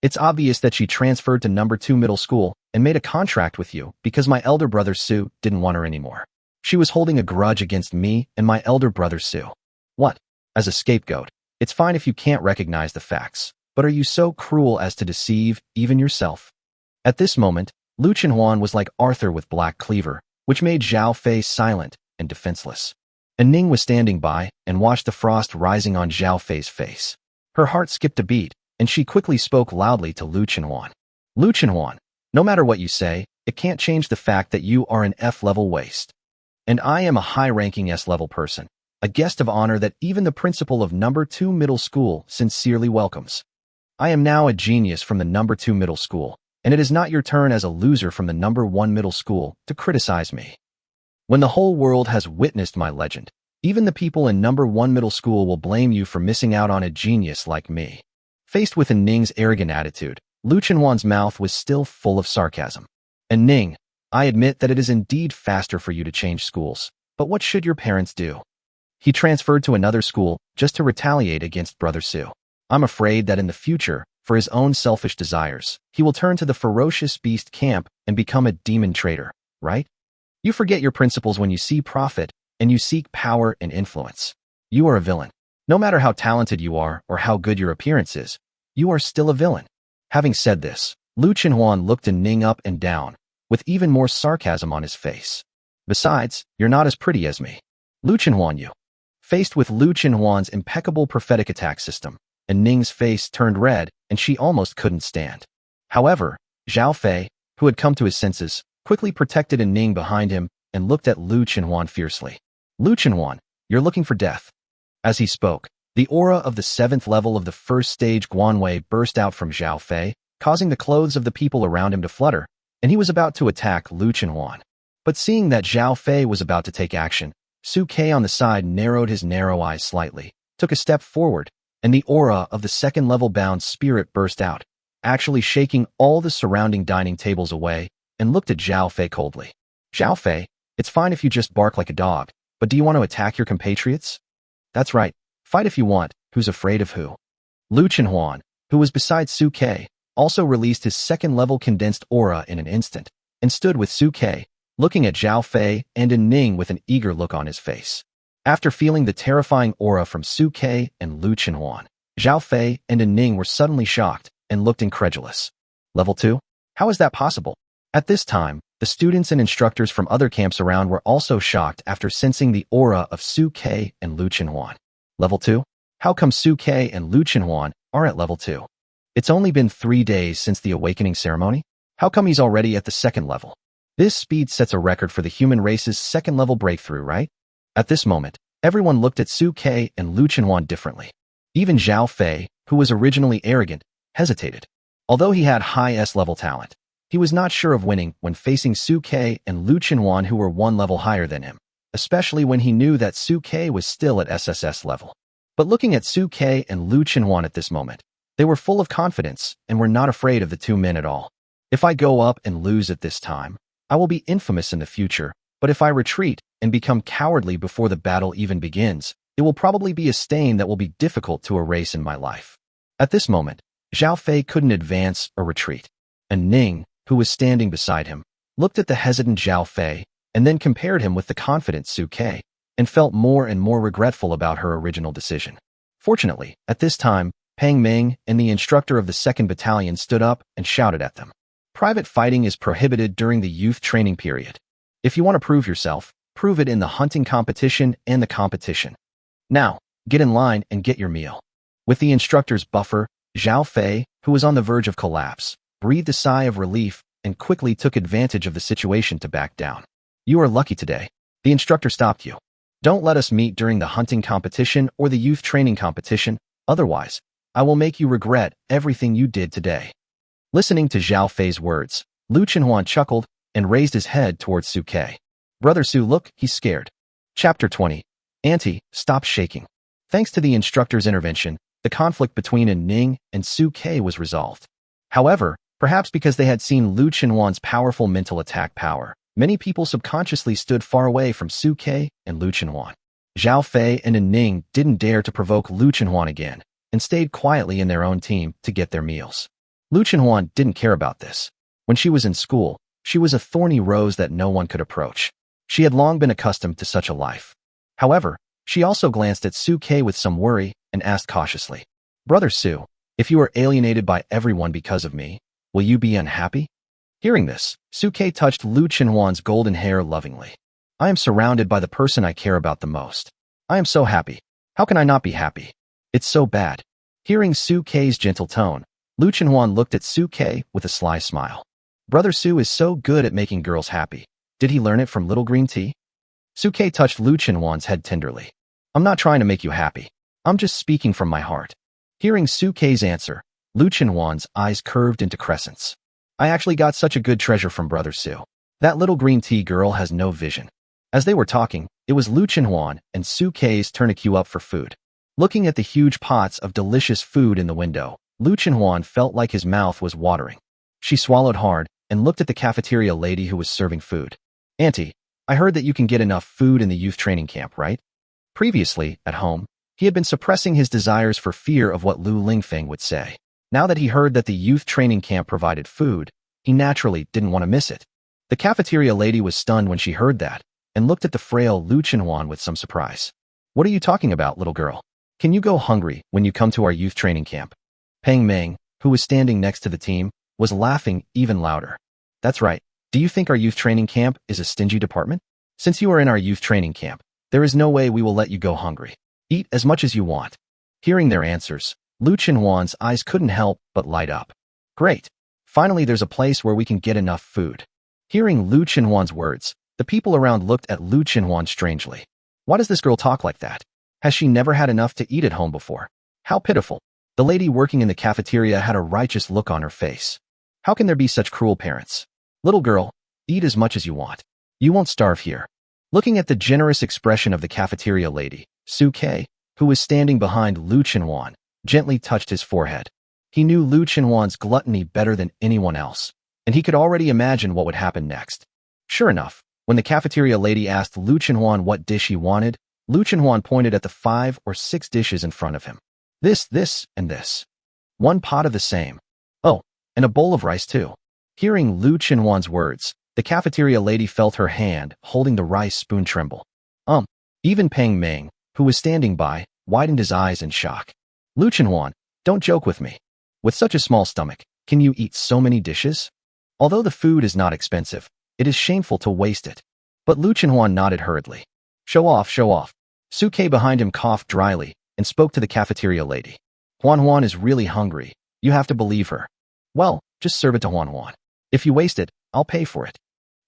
It's obvious that she transferred to number 2 middle school and made a contract with you because my elder brother Su didn't want her anymore. She was holding a grudge against me and my elder brother Su. What? As a scapegoat. It's fine if you can't recognize the facts, but are you so cruel as to deceive even yourself? At this moment, Lu Chenhuan was like Arthur with black cleaver, which made Zhao Fei silent and defenseless. An Ning was standing by and watched the frost rising on Zhao Fei's face. Her heart skipped a beat, and she quickly spoke loudly to Lu Chenhuan. Lu Chenhuan, no matter what you say, it can't change the fact that you are an F-level waste. And I am a high-ranking S-level person, a guest of honor that even the principal of number 2 middle school sincerely welcomes. I am now a genius from the number 2 middle school, and it is not your turn as a loser from the number 1 middle school to criticize me. When the whole world has witnessed my legend, even the people in number 1 middle school will blame you for missing out on a genius like me. Faced with An Ning's arrogant attitude, Lu Chenhuan's mouth was still full of sarcasm. An Ning, I admit that it is indeed faster for you to change schools, but what should your parents do? He transferred to another school just to retaliate against Brother Su. I'm afraid that in the future, for his own selfish desires, he will turn to the ferocious beast camp and become a demon trader, right? You forget your principles when you see profit and you seek power and influence. You are a villain. No matter how talented you are or how good your appearance is, you are still a villain. Having said this, Lu Chenhuan looked An Ning up and down, with even more sarcasm on his face. Besides, you're not as pretty as me. Lu Chenhuan, you. Faced with Lu Chenhuan's impeccable prophetic attack system, An Ning's face turned red and she almost couldn't stand. However, Zhao Fei, who had come to his senses, quickly protected An Ning behind him and looked at Lu Chenhuan fiercely. Lu Chenhuan, you're looking for death. As he spoke, the aura of the 7th level of the first stage Guanwei burst out from Zhao Fei, causing the clothes of the people around him to flutter, and he was about to attack Lu Chenhuan. But seeing that Zhao Fei was about to take action, Su Ke on the side narrowed his narrow eyes slightly, took a step forward, and the aura of the 2nd level bound spirit burst out, actually shaking all the surrounding dining tables away, and looked at Zhao Fei coldly. Zhao Fei, it's fine if you just bark like a dog, but do you want to attack your compatriots? That's right, fight if you want, who's afraid of who? Lu Chenhuan, who was beside Su Ke, also released his 2nd level condensed aura in an instant, and stood with Su Ke, looking at Zhao Fei and An Ning with an eager look on his face. After feeling the terrifying aura from Su Ke and Lu Chenhuan, Zhao Fei and An Ning were suddenly shocked and looked incredulous. Level 2? How is that possible? At this time, the students and instructors from other camps around were also shocked after sensing the aura of Su Ke and Lu Chenhuan. Level 2? How come Su Ke and Lu Chenhuan are at level 2? It's only been 3 days since the awakening ceremony? How come he's already at the 2nd level? This speed sets a record for the human race's 2nd level breakthrough, right? At this moment, everyone looked at Su Ke and Lu Chenhuan differently. Even Zhao Fei, who was originally arrogant, hesitated. Although he had high S-level talent, he was not sure of winning when facing Su Ke and Lu Chenhuan, who were 1 level higher than him, especially when he knew that Su Ke was still at SSS level. But looking at Su Ke and Lu Chenhuan at this moment, they were full of confidence and were not afraid of the 2 men at all. If I go up and lose at this time, I will be infamous in the future, but if I retreat and become cowardly before the battle even begins, it will probably be a stain that will be difficult to erase in my life. At this moment, Zhao Fei couldn't advance or retreat. An Ning, who was standing beside him, looked at the hesitant Zhao Fei and then compared him with the confident Su Ke, and felt more and more regretful about her original decision. Fortunately, at this time, Pang Ming and the instructor of the 2nd Battalion stood up and shouted at them. Private fighting is prohibited during the youth training period. If you want to prove yourself, prove it in the hunting competition and the competition. Now, get in line and get your meal. With the instructor's buffer, Zhao Fei, who was on the verge of collapse, breathed a sigh of relief and quickly took advantage of the situation to back down. You are lucky today. The instructor stopped you. Don't let us meet during the hunting competition or the youth training competition, otherwise, I will make you regret everything you did today. Listening to Zhao Fei's words, Lu Chenhuan chuckled and raised his head towards Su Ke. Brother Su, look, he's scared. Chapter 20. Auntie, stop shaking. Thanks to the instructor's intervention, the conflict between An Ning and Su Ke was resolved. However, perhaps because they had seen Lu Chenhuan's powerful mental attack power, many people subconsciously stood far away from Su Ke and Lu Chenhuan. Zhao Fei and An Ning didn't dare to provoke Lu Chenhuan again and stayed quietly in their own team to get their meals. Lu Chenhuan didn't care about this. When she was in school, she was a thorny rose that no one could approach. She had long been accustomed to such a life. However, she also glanced at Su Ke with some worry and asked cautiously, Brother Su, if you are alienated by everyone because of me, will you be unhappy? Hearing this, Su Ke touched Lu Chenhuan's golden hair lovingly. I am surrounded by the person I care about the most. I am so happy. How can I not be happy? It's so bad. Hearing Su Ke's gentle tone, Lu Chenhuan looked at Su Ke with a sly smile. Brother Su is so good at making girls happy. Did he learn it from Little Green Tea? Su Ke touched Lu Chenhuan's head tenderly. I'm not trying to make you happy. I'm just speaking from my heart. Hearing Su Ke's answer, Lu Chenhuan's eyes curved into crescents. I actually got such a good treasure from Brother Su. That Little Green Tea girl has no vision. As they were talking, it was Lu Chenhuan and Su Ke's turn to queue up for food. Looking at the huge pots of delicious food in the window, Lu Chenhuan felt like his mouth was watering. She swallowed hard and looked at the cafeteria lady who was serving food. Auntie, I heard that you can get enough food in the youth training camp, right? Previously, at home, he had been suppressing his desires for fear of what Lu Lingfeng would say. Now that he heard that the youth training camp provided food, he naturally didn't want to miss it. The cafeteria lady was stunned when she heard that and looked at the frail Lu Chenhuan with some surprise. What are you talking about, little girl? Can you go hungry when you come to our youth training camp? Peng Meng, who was standing next to the team, was laughing even louder. That's right. Do you think our youth training camp is a stingy department? Since you are in our youth training camp, there is no way we will let you go hungry. Eat as much as you want. Hearing their answers, Lu Chenhuan's eyes couldn't help but light up. Great. Finally, there's a place where we can get enough food. Hearing Lu Chenhuan's words, the people around looked at Lu Chenhuan strangely. Why does this girl talk like that? Has she never had enough to eat at home before? How pitiful. The lady working in the cafeteria had a righteous look on her face. How can there be such cruel parents? Little girl, eat as much as you want. You won't starve here. Looking at the generous expression of the cafeteria lady, Su Ke, who was standing behind Lu Chenhuan, gently touched his forehead. He knew Lu Chenhuan's gluttony better than anyone else, and he could already imagine what would happen next. Sure enough, when the cafeteria lady asked Lu Chenhuan what dish he wanted, Lu Chenhuan pointed at the 5 or 6 dishes in front of him. This, and this. One pot of the same. Oh, and a bowl of rice too. Hearing Lu Chenhuan's words, the cafeteria lady felt her hand holding the rice spoon tremble. Even Peng Meng, who was standing by, widened his eyes in shock. Lu Chenhuan, don't joke with me. With such a small stomach, can you eat so many dishes? Although the food is not expensive, it is shameful to waste it. But Lu Chenhuan nodded hurriedly. Show off, show off. Su Ke behind him coughed dryly and spoke to the cafeteria lady. Huan Huan is really hungry. You have to believe her. Well, just serve it to Huan Huan. If you waste it, I'll pay for it.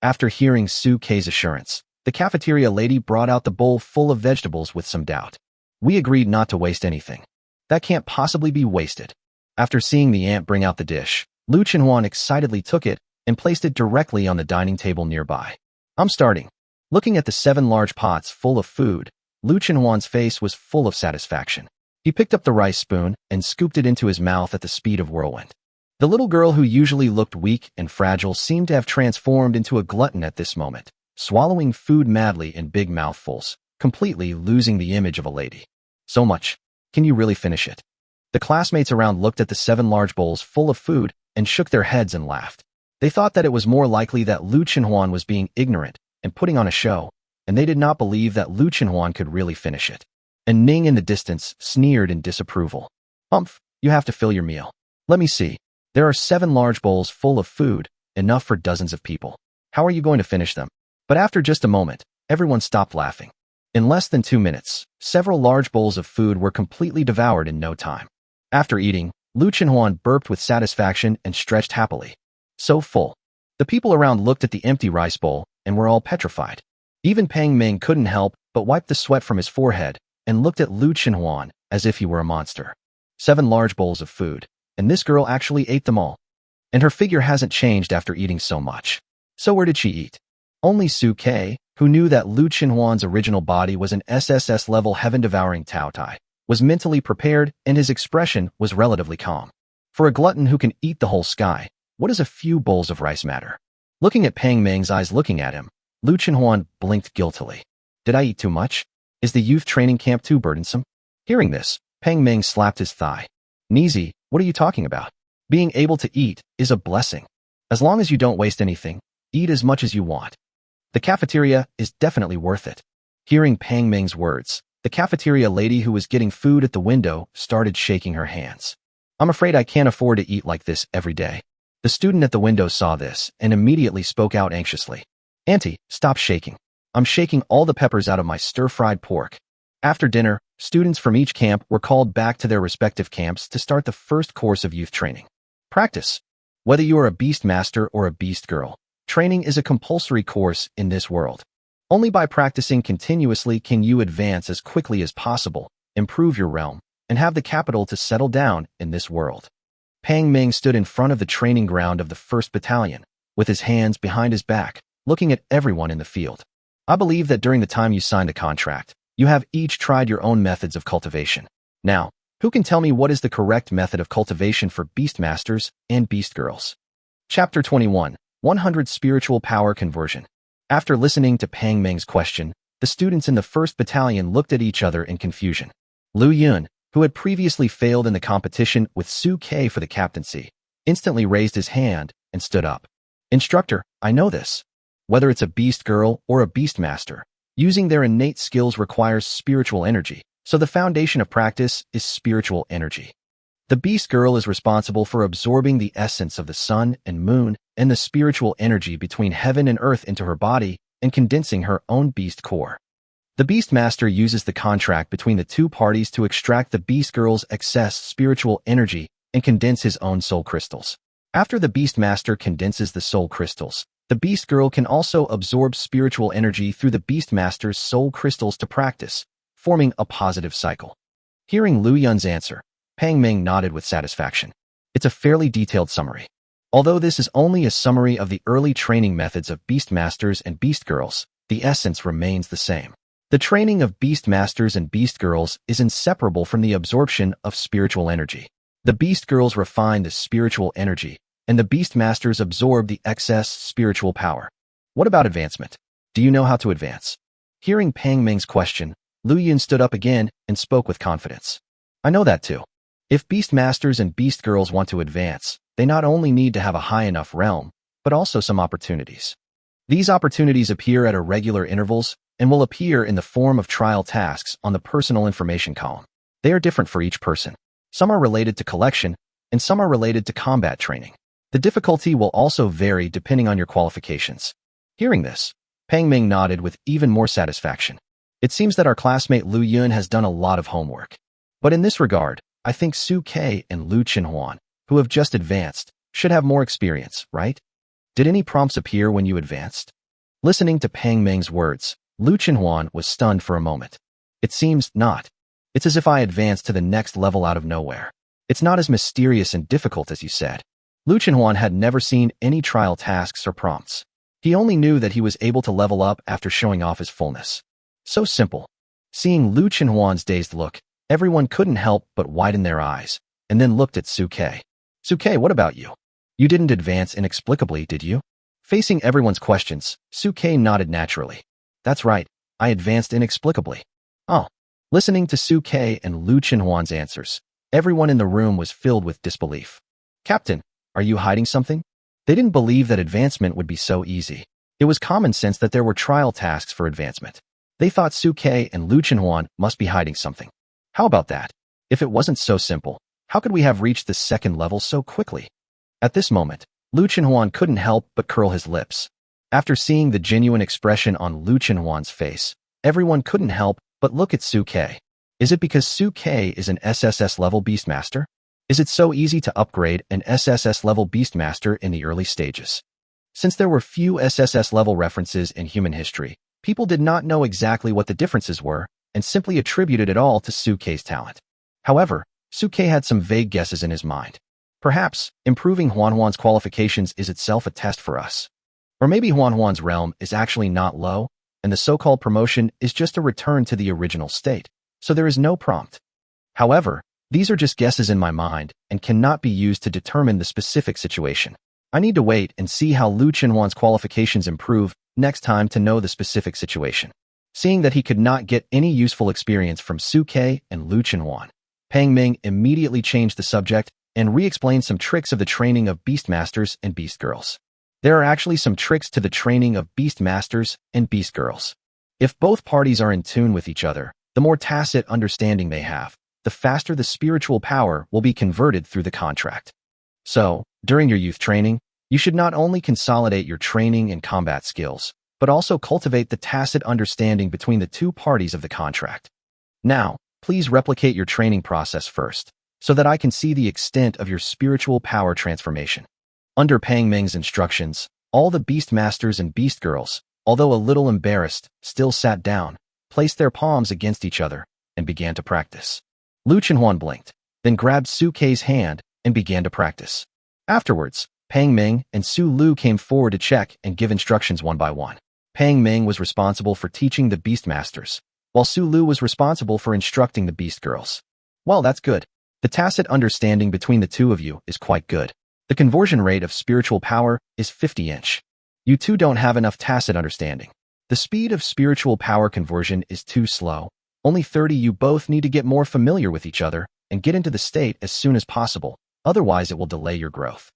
After hearing Su Ke's assurance, the cafeteria lady brought out the bowl full of vegetables with some doubt. We agreed not to waste anything. That can't possibly be wasted. After seeing the aunt bring out the dish, Lu Chenhuan excitedly took it and placed it directly on the dining table nearby. I'm starting. Looking at the 7 large pots full of food, Lu Chenhuan's face was full of satisfaction. He picked up the rice spoon and scooped it into his mouth at the speed of whirlwind. The little girl who usually looked weak and fragile seemed to have transformed into a glutton at this moment, swallowing food madly in big mouthfuls, completely losing the image of a lady. So much. Can you really finish it? The classmates around looked at the 7 large bowls full of food and shook their heads and laughed. They thought that it was more likely that Lu Chenhuan was being ignorant and putting on a show, and they did not believe that Lu Chenhuan could really finish it. An Ning in the distance sneered in disapproval. Humph, you have to fill your meal. Let me see. There are 7 large bowls full of food, enough for dozens of people. How are you going to finish them? But after just a moment, everyone stopped laughing. In less than 2 minutes, several large bowls of food were completely devoured in no time. After eating, Lu Chenhuan burped with satisfaction and stretched happily. So full. The people around looked at the empty rice bowl and were all petrified. Even Peng Meng couldn't help but wipe the sweat from his forehead and looked at Lu Chenhuan as if he were a monster. 7 large bowls of food, and this girl actually ate them all. And her figure hasn't changed after eating so much. So where did she eat? Only Su Ke, who knew that Lu Chenhuan's original body was an SSS level heaven-devouring Tao Tai, was mentally prepared and his expression was relatively calm. For a glutton who can eat the whole sky, what does a few bowls of rice matter? Looking at Peng Meng's eyes looking at him, Lu Chenhuan blinked guiltily. Did I eat too much? Is the youth training camp too burdensome? Hearing this, Peng Meng slapped his thigh. Nizi, what are you talking about? Being able to eat is a blessing. As long as you don't waste anything, eat as much as you want. The cafeteria is definitely worth it. Hearing Peng Meng's words, the cafeteria lady who was getting food at the window started shaking her hands. I'm afraid I can't afford to eat like this every day. The student at the window saw this and immediately spoke out anxiously. Auntie, stop shaking. I'm shaking all the peppers out of my stir-fried pork. After dinner, students from each camp were called back to their respective camps to start the first course of youth training. Practice. Whether you are a beastmaster or a beast girl, training is a compulsory course in this world. Only by practicing continuously can you advance as quickly as possible, improve your realm, and have the capital to settle down in this world. Peng Meng stood in front of the training ground of the 1st Battalion, with his hands behind his back, looking at everyone in the field. I believe that during the time you signed the contract, you have each tried your own methods of cultivation. Now, Who can tell me what is the correct method of cultivation for beastmasters and beast girls? Chapter 21, 100 Spiritual Power Conversion. After listening to Pang Ming's question, the students in the 1st Battalion looked at each other in confusion. Lu Yun, who had previously failed in the competition with Su Ke for the captaincy, instantly raised his hand and stood up. Instructor, I know this. Whether it's a beast girl or a beastmaster, using their innate skills requires spiritual energy, so the foundation of practice is spiritual energy. The beast girl is responsible for absorbing the essence of the sun and moon and the spiritual energy between heaven and earth into her body and condensing her own beast core. The beastmaster uses the contract between the two parties to extract the beast girl's excess spiritual energy and condense his own soul crystals. After the beastmaster condenses the soul crystals, the beast girl can also absorb spiritual energy through the beastmaster's soul crystals to practice, forming a positive cycle. Hearing Lu Yun's answer, Pang Ming nodded with satisfaction. It's a fairly detailed summary. Although this is only a summary of the early training methods of beastmasters and beast girls, the essence remains the same. The training of beastmasters and beast girls is inseparable from the absorption of spiritual energy. The beast girls refine the spiritual energy, and the beastmasters absorb the excess spiritual power. What about advancement? Do you know how to advance? Hearing Pang Ming's question, Lu Yun stood up again and spoke with confidence. I know that too. If beastmasters and beast girls want to advance, they not only need to have a high enough realm, but also some opportunities. These opportunities appear at irregular intervals and will appear in the form of trial tasks on the personal information column. They are different for each person. Some are related to collection, and some are related to combat training. The difficulty will also vary depending on your qualifications. Hearing this, Pang Ming nodded with even more satisfaction. It seems that our classmate Lu Yun has done a lot of homework. But in this regard, I think Su Ke and Lu Qinhuan, who have just advanced, should have more experience, right? Did any prompts appear when you advanced? Listening to Pang Ming's words, Lu Qinhuan was stunned for a moment. It seems not. It's as if I advanced to the next level out of nowhere. It's not as mysterious and difficult as you said. Lu Qinhuan had never seen any trial tasks or prompts. He only knew that he was able to level up after showing off his fullness. So simple. Seeing Lu Qinhuan's dazed look, everyone couldn't help but widen their eyes, and then looked at Su Ke. Su Ke, what about you? You didn't advance inexplicably, did you? Facing everyone's questions, Su Ke nodded naturally. That's right, I advanced inexplicably. Oh. Listening to Su Ke and Lu Qinhuan's answers, everyone in the room was filled with disbelief. Captain, are you hiding something? They didn't believe that advancement would be so easy. It was common sense that there were trial tasks for advancement. They thought Su Ke and Lu Qinhuan must be hiding something. How about that? If it wasn't so simple, how could we have reached the 2nd level so quickly? At this moment, Lu Qinhuan couldn't help but curl his lips. After seeing the genuine expression on Lu Qinhuan's face, everyone couldn't help but look at Su Ke. Is it because Su Ke is an SSS level beastmaster? Is it so easy to upgrade an SSS level beastmaster in the early stages? Since there were few SSS level references in human history, people did not know exactly what the differences were and simply attributed it all to Su Ke's talent. However, Su Ke had some vague guesses in his mind. Perhaps, improving Huanhuan's qualifications is itself a test for us. Or maybe Huanhuan's realm is actually not low, and the so-called promotion is just a return to the original state, so there is no prompt. However, these are just guesses in my mind and cannot be used to determine the specific situation. I need to wait and see how Lu Qinhuan's qualifications improve next time to know the specific situation. Seeing that he could not get any useful experience from Su Ke and Lu Qinhuan, Pang Ming immediately changed the subject and re-explained some tricks of the training of beastmasters and beast girls. There are actually some tricks to the training of beastmasters and beast girls. If both parties are in tune with each other, the more tacit understanding they have, the faster the spiritual power will be converted through the contract. So, during your youth training, you should not only consolidate your training and combat skills, but also cultivate the tacit understanding between the two parties of the contract. Now, please replicate your training process first, so that I can see the extent of your spiritual power transformation. Under Pang Ming's instructions, all the beastmasters and beast girls, although a little embarrassed, still sat down, placed their palms against each other, and began to practice. Lu Qinhuan blinked, then grabbed Su Ke's hand and began to practice. Afterwards, Pang Ming and Su Lu came forward to check and give instructions one by one. Pang Ming was responsible for teaching the beastmasters, while Su Lu was responsible for instructing the beast girls. Well, that's good. The tacit understanding between the two of you is quite good. The conversion rate of spiritual power is 50-inch. You two don't have enough tacit understanding. The speed of spiritual power conversion is too slow. Only 30. You both need to get more familiar with each other and get into the state as soon as possible. Otherwise, it will delay your growth.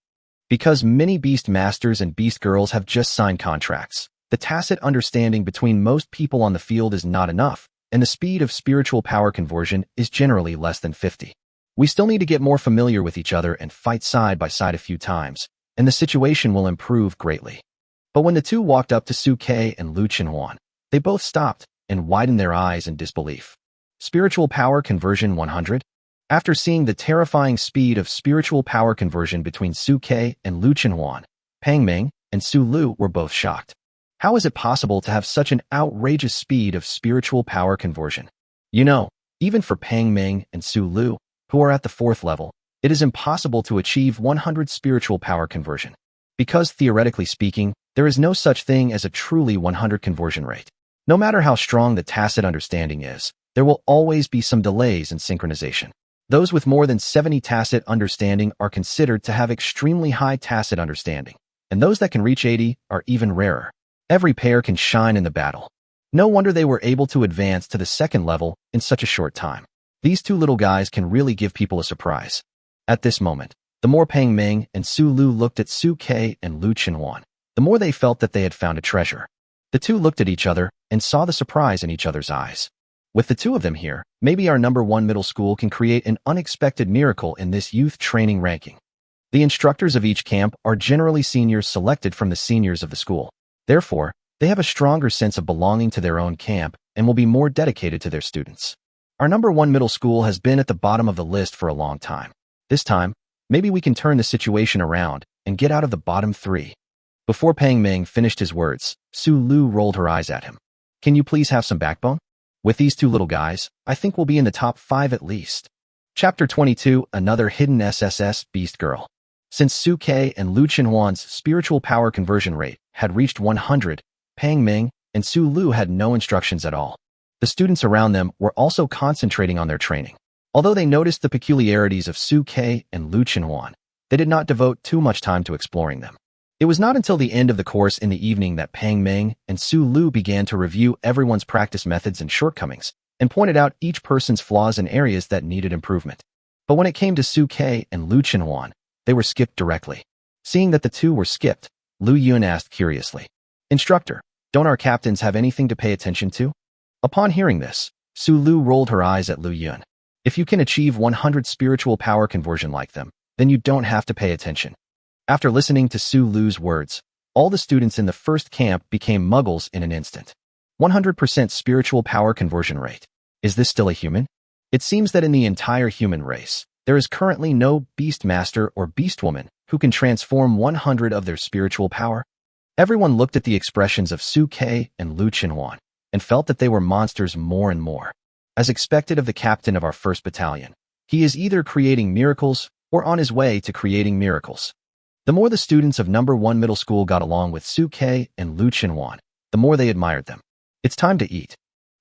Because many beast masters and beast girls have just signed contracts, the tacit understanding between most people on the field is not enough, and the speed of spiritual power conversion is generally less than 50. We still need to get more familiar with each other and fight side by side a few times, and the situation will improve greatly. But when the two walked up to Su Ke and Lu Chenhuan, they both stopped and widened their eyes in disbelief. Spiritual power conversion 100? After seeing the terrifying speed of spiritual power conversion between Su Ke and Lu Chenhuan, Pang Ming and Su Lu were both shocked. How is it possible to have such an outrageous speed of spiritual power conversion? You know, even for Pang Ming and Su Lu, who are at the 4th level, it is impossible to achieve 100 spiritual power conversion. Because theoretically speaking, there is no such thing as a truly 100 conversion rate. No matter how strong the tacit understanding is, there will always be some delays in synchronization. Those with more than 70 tacit understanding are considered to have extremely high tacit understanding, and those that can reach 80 are even rarer. Every pair can shine in the battle. No wonder they were able to advance to the 2nd level in such a short time. These two little guys can really give people a surprise. At this moment, the more Pang Ming and Su Lu looked at Su Ke and Lu Chenhuan, the more they felt that they had found a treasure. The two looked at each other and saw the surprise in each other's eyes. With the two of them here, maybe our #1 middle school can create an unexpected miracle in this youth training ranking. The instructors of each camp are generally seniors selected from the seniors of the school. Therefore, they have a stronger sense of belonging to their own camp and will be more dedicated to their students. Our #1 middle school has been at the bottom of the list for a long time. This time, maybe we can turn the situation around and get out of the bottom 3. Before Pang Ming finished his words, Su Lu rolled her eyes at him. Can you please have some backbone? With these two little guys, I think we'll be in the top 5 at least. Chapter 22, Another Hidden SSS Beast Girl. Since Su Ke and Lu Chenhuan's spiritual power conversion rate had reached 100, Pang Ming and Su Lu had no instructions at all. The students around them were also concentrating on their training. Although they noticed the peculiarities of Su Ke and Lu Chenhuan, they did not devote too much time to exploring them. It was not until the end of the course in the evening that Pang Ming and Su Lu began to review everyone's practice methods and shortcomings, and pointed out each person's flaws and areas that needed improvement. But when it came to Su Ke and Lu Chenhuan, they were skipped directly. Seeing that the two were skipped, Lu Yun asked curiously, "Instructor, don't our captains have anything to pay attention to?" Upon hearing this, Su Lu rolled her eyes at Lu Yun. If you can achieve 100 spiritual power conversion like them, then you don't have to pay attention. After listening to Su Lu's words, all the students in the first camp became muggles in an instant. 100% spiritual power conversion rate. Is this still a human? It seems that in the entire human race, there is currently no beastmaster or beastwoman who can transform 100 of their spiritual power. Everyone looked at the expressions of Su Ke and Lu Chenhuan and felt that they were monsters more and more. As expected of the captain of our 1st battalion, he is either creating miracles or on his way to creating miracles. The more the students of #1 middle school got along with Su Ke and Lu Chenhuan, the more they admired them. It's time to eat.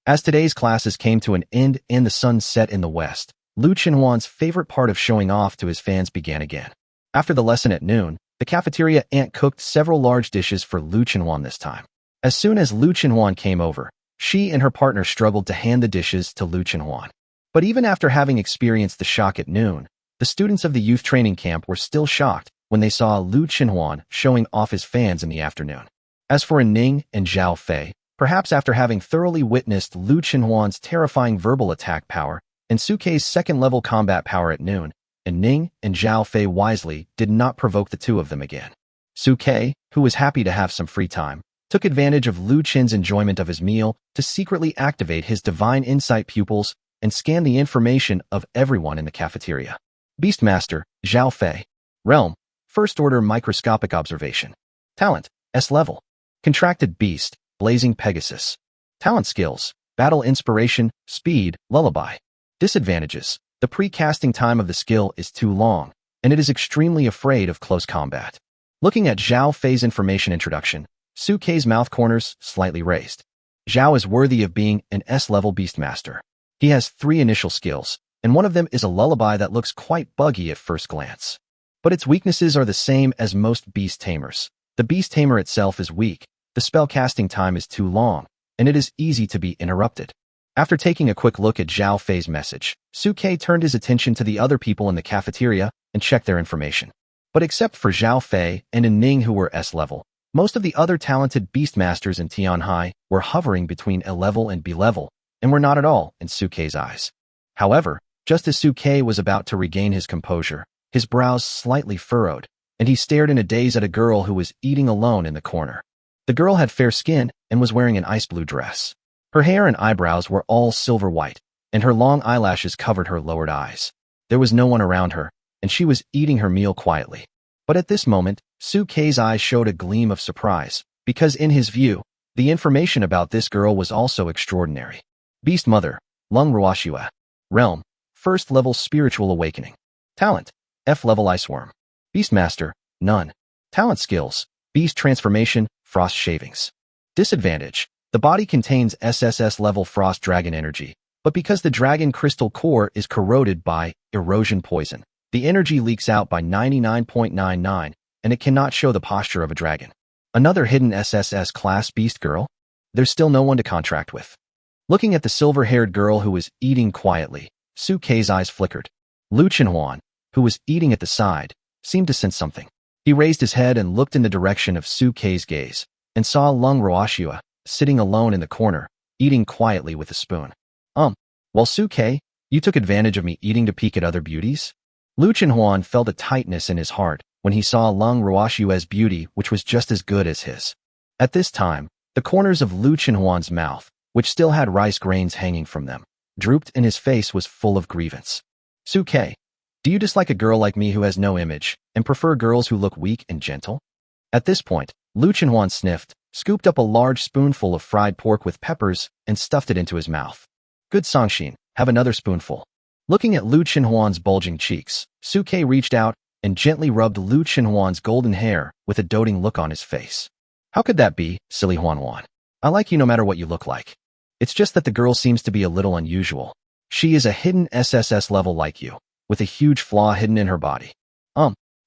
As today's classes came to an end and the sun set in the west, Lu Chenhuan's favorite part of showing off to his fans began again. After the lesson at noon, the cafeteria aunt cooked several large dishes for Lu Chenhuan this time. As soon as Lu Chenhuan came over, she and her partner struggled to hand the dishes to Lu Chenhuan. But even after having experienced the shock at noon, the students of the youth training camp were still shocked when they saw Lu Chenhuan showing off his fans in the afternoon. As for An Ning and Zhao Fei, perhaps after having thoroughly witnessed Lu Chenhuan's terrifying verbal attack power and Su Ke's 2nd-level combat power at noon, An Ning and Zhao Fei wisely did not provoke the two of them again. Su Ke, who was happy to have some free time, took advantage of Lu Chen's enjoyment of his meal to secretly activate his divine insight pupils and scan the information of everyone in the cafeteria. Beastmaster, Zhao Fei. Realm, 1st Order microscopic observation. Talent, S level. Contracted beast, blazing Pegasus. Talent skills, battle inspiration, speed, lullaby. Disadvantages, the pre-casting time of the skill is too long, and it is extremely afraid of close combat. Looking at Zhao Fei's information introduction, Su Ke's mouth corners slightly raised. Zhao is worthy of being an S-level beastmaster. He has 3 initial skills, and one of them is a lullaby that looks quite buggy at first glance. But its weaknesses are the same as most beast tamers. The beast tamer itself is weak, the spell casting time is too long, and it is easy to be interrupted. After taking a quick look at Zhao Fei's message, Suke turned his attention to the other people in the cafeteria and checked their information. But except for Zhao Fei and An Ning, who were S level, most of the other talented beastmasters in Tianhai were hovering between A level and B level, and were not at all in Suke's eyes. However, just as Suke was about to regain his composure, his brows slightly furrowed, and he stared in a daze at a girl who was eating alone in the corner. The girl had fair skin and was wearing an ice blue dress. Her hair and eyebrows were all silver white, and her long eyelashes covered her lowered eyes. There was no one around her, and she was eating her meal quietly. But at this moment, Suke's eyes showed a gleam of surprise, because in his view, the information about this girl was also extraordinary. Beast Mother, Lung Ruoxue. Realm, First Level Spiritual Awakening. Talent, F Level Iceworm. Beastmaster, None. Talent Skills, Beast Transformation, Frost Shavings. Disadvantage, the body contains SSS level Frost Dragon energy, but because the dragon crystal core is corroded by erosion poison, the energy leaks out by 99.99, and it cannot show the posture of a dragon. Another hidden SSS class beast girl? There's still no one to contract with. Looking at the silver-haired girl who was eating quietly, Suke's eyes flickered. Lu Chenhuan, who was eating at the side, seemed to sense something. He raised his head and looked in the direction of Suke's gaze, and saw Lung Ruoxue sitting alone in the corner, eating quietly with a spoon. Well, Suke, you took advantage of me eating to peek at other beauties? Lu Chenhuan felt a tightness in his heart when he saw Lung Ruoxue's beauty, which was just as good as his. At this time, the corners of Lu Chenhuan's mouth, which still had rice grains hanging from them, drooped, and his face was full of grievance. Suke, do you dislike a girl like me who has no image, and prefer girls who look weak and gentle? At this point, Lu Chenhuan sniffed, scooped up a large spoonful of fried pork with peppers, and stuffed it into his mouth. Good Songxin, have another spoonful. Looking at Lu Chenhuan's bulging cheeks, Suke reached out and gently rubbed Lu Chenhuan's golden hair with a doting look on his face. How could that be, silly Huan? I like you no matter what you look like. It's just that the girl seems to be a little unusual. She is a hidden SSS level like you, with a huge flaw hidden in her body.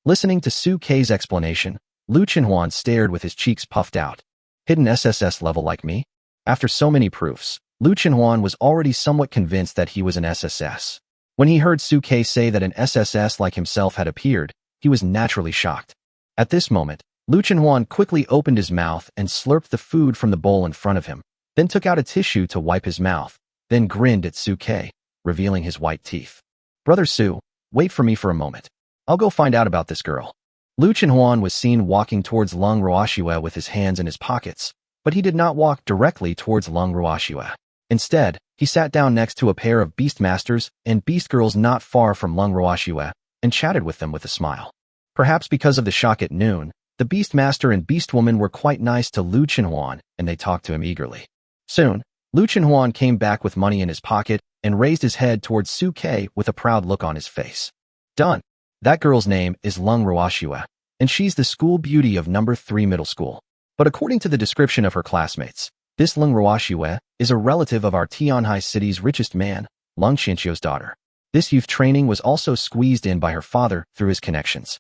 Listening to Suke's explanation, Lu Chenhuan stared with his cheeks puffed out. Hidden SSS level like me? After so many proofs, Lu Chenhuan was already somewhat convinced that he was an SSS. When he heard Suke say that an SSS like himself had appeared, he was naturally shocked. At this moment, Lu Chenhuan quickly opened his mouth and slurped the food from the bowl in front of him, then took out a tissue to wipe his mouth, then grinned at Suke, revealing his white teeth. Brother Su, wait for me for a moment. I'll go find out about this girl. Lu Chenhuan was seen walking towards Lung Ruoxue with his hands in his pockets, but he did not walk directly towards Lung Ruoxue. Instead, he sat down next to a pair of beastmasters and beast girls not far from Lung Ruoxue and chatted with them with a smile. Perhaps because of the shock at noon, the beastmaster and beastwoman were quite nice to Lu Chenhuan, and they talked to him eagerly. Soon, Lu Chenhuan came back with money in his pocket and raised his head towards Suke with a proud look on his face. Done. That girl's name is Lung Ruoxue, and she's the school beauty of number 3 middle school. But according to the description of her classmates, this Lung Ruoxue is a relative of our Tianhai city's richest man, Lung Xianxiu's daughter. This youth training was also squeezed in by her father through his connections.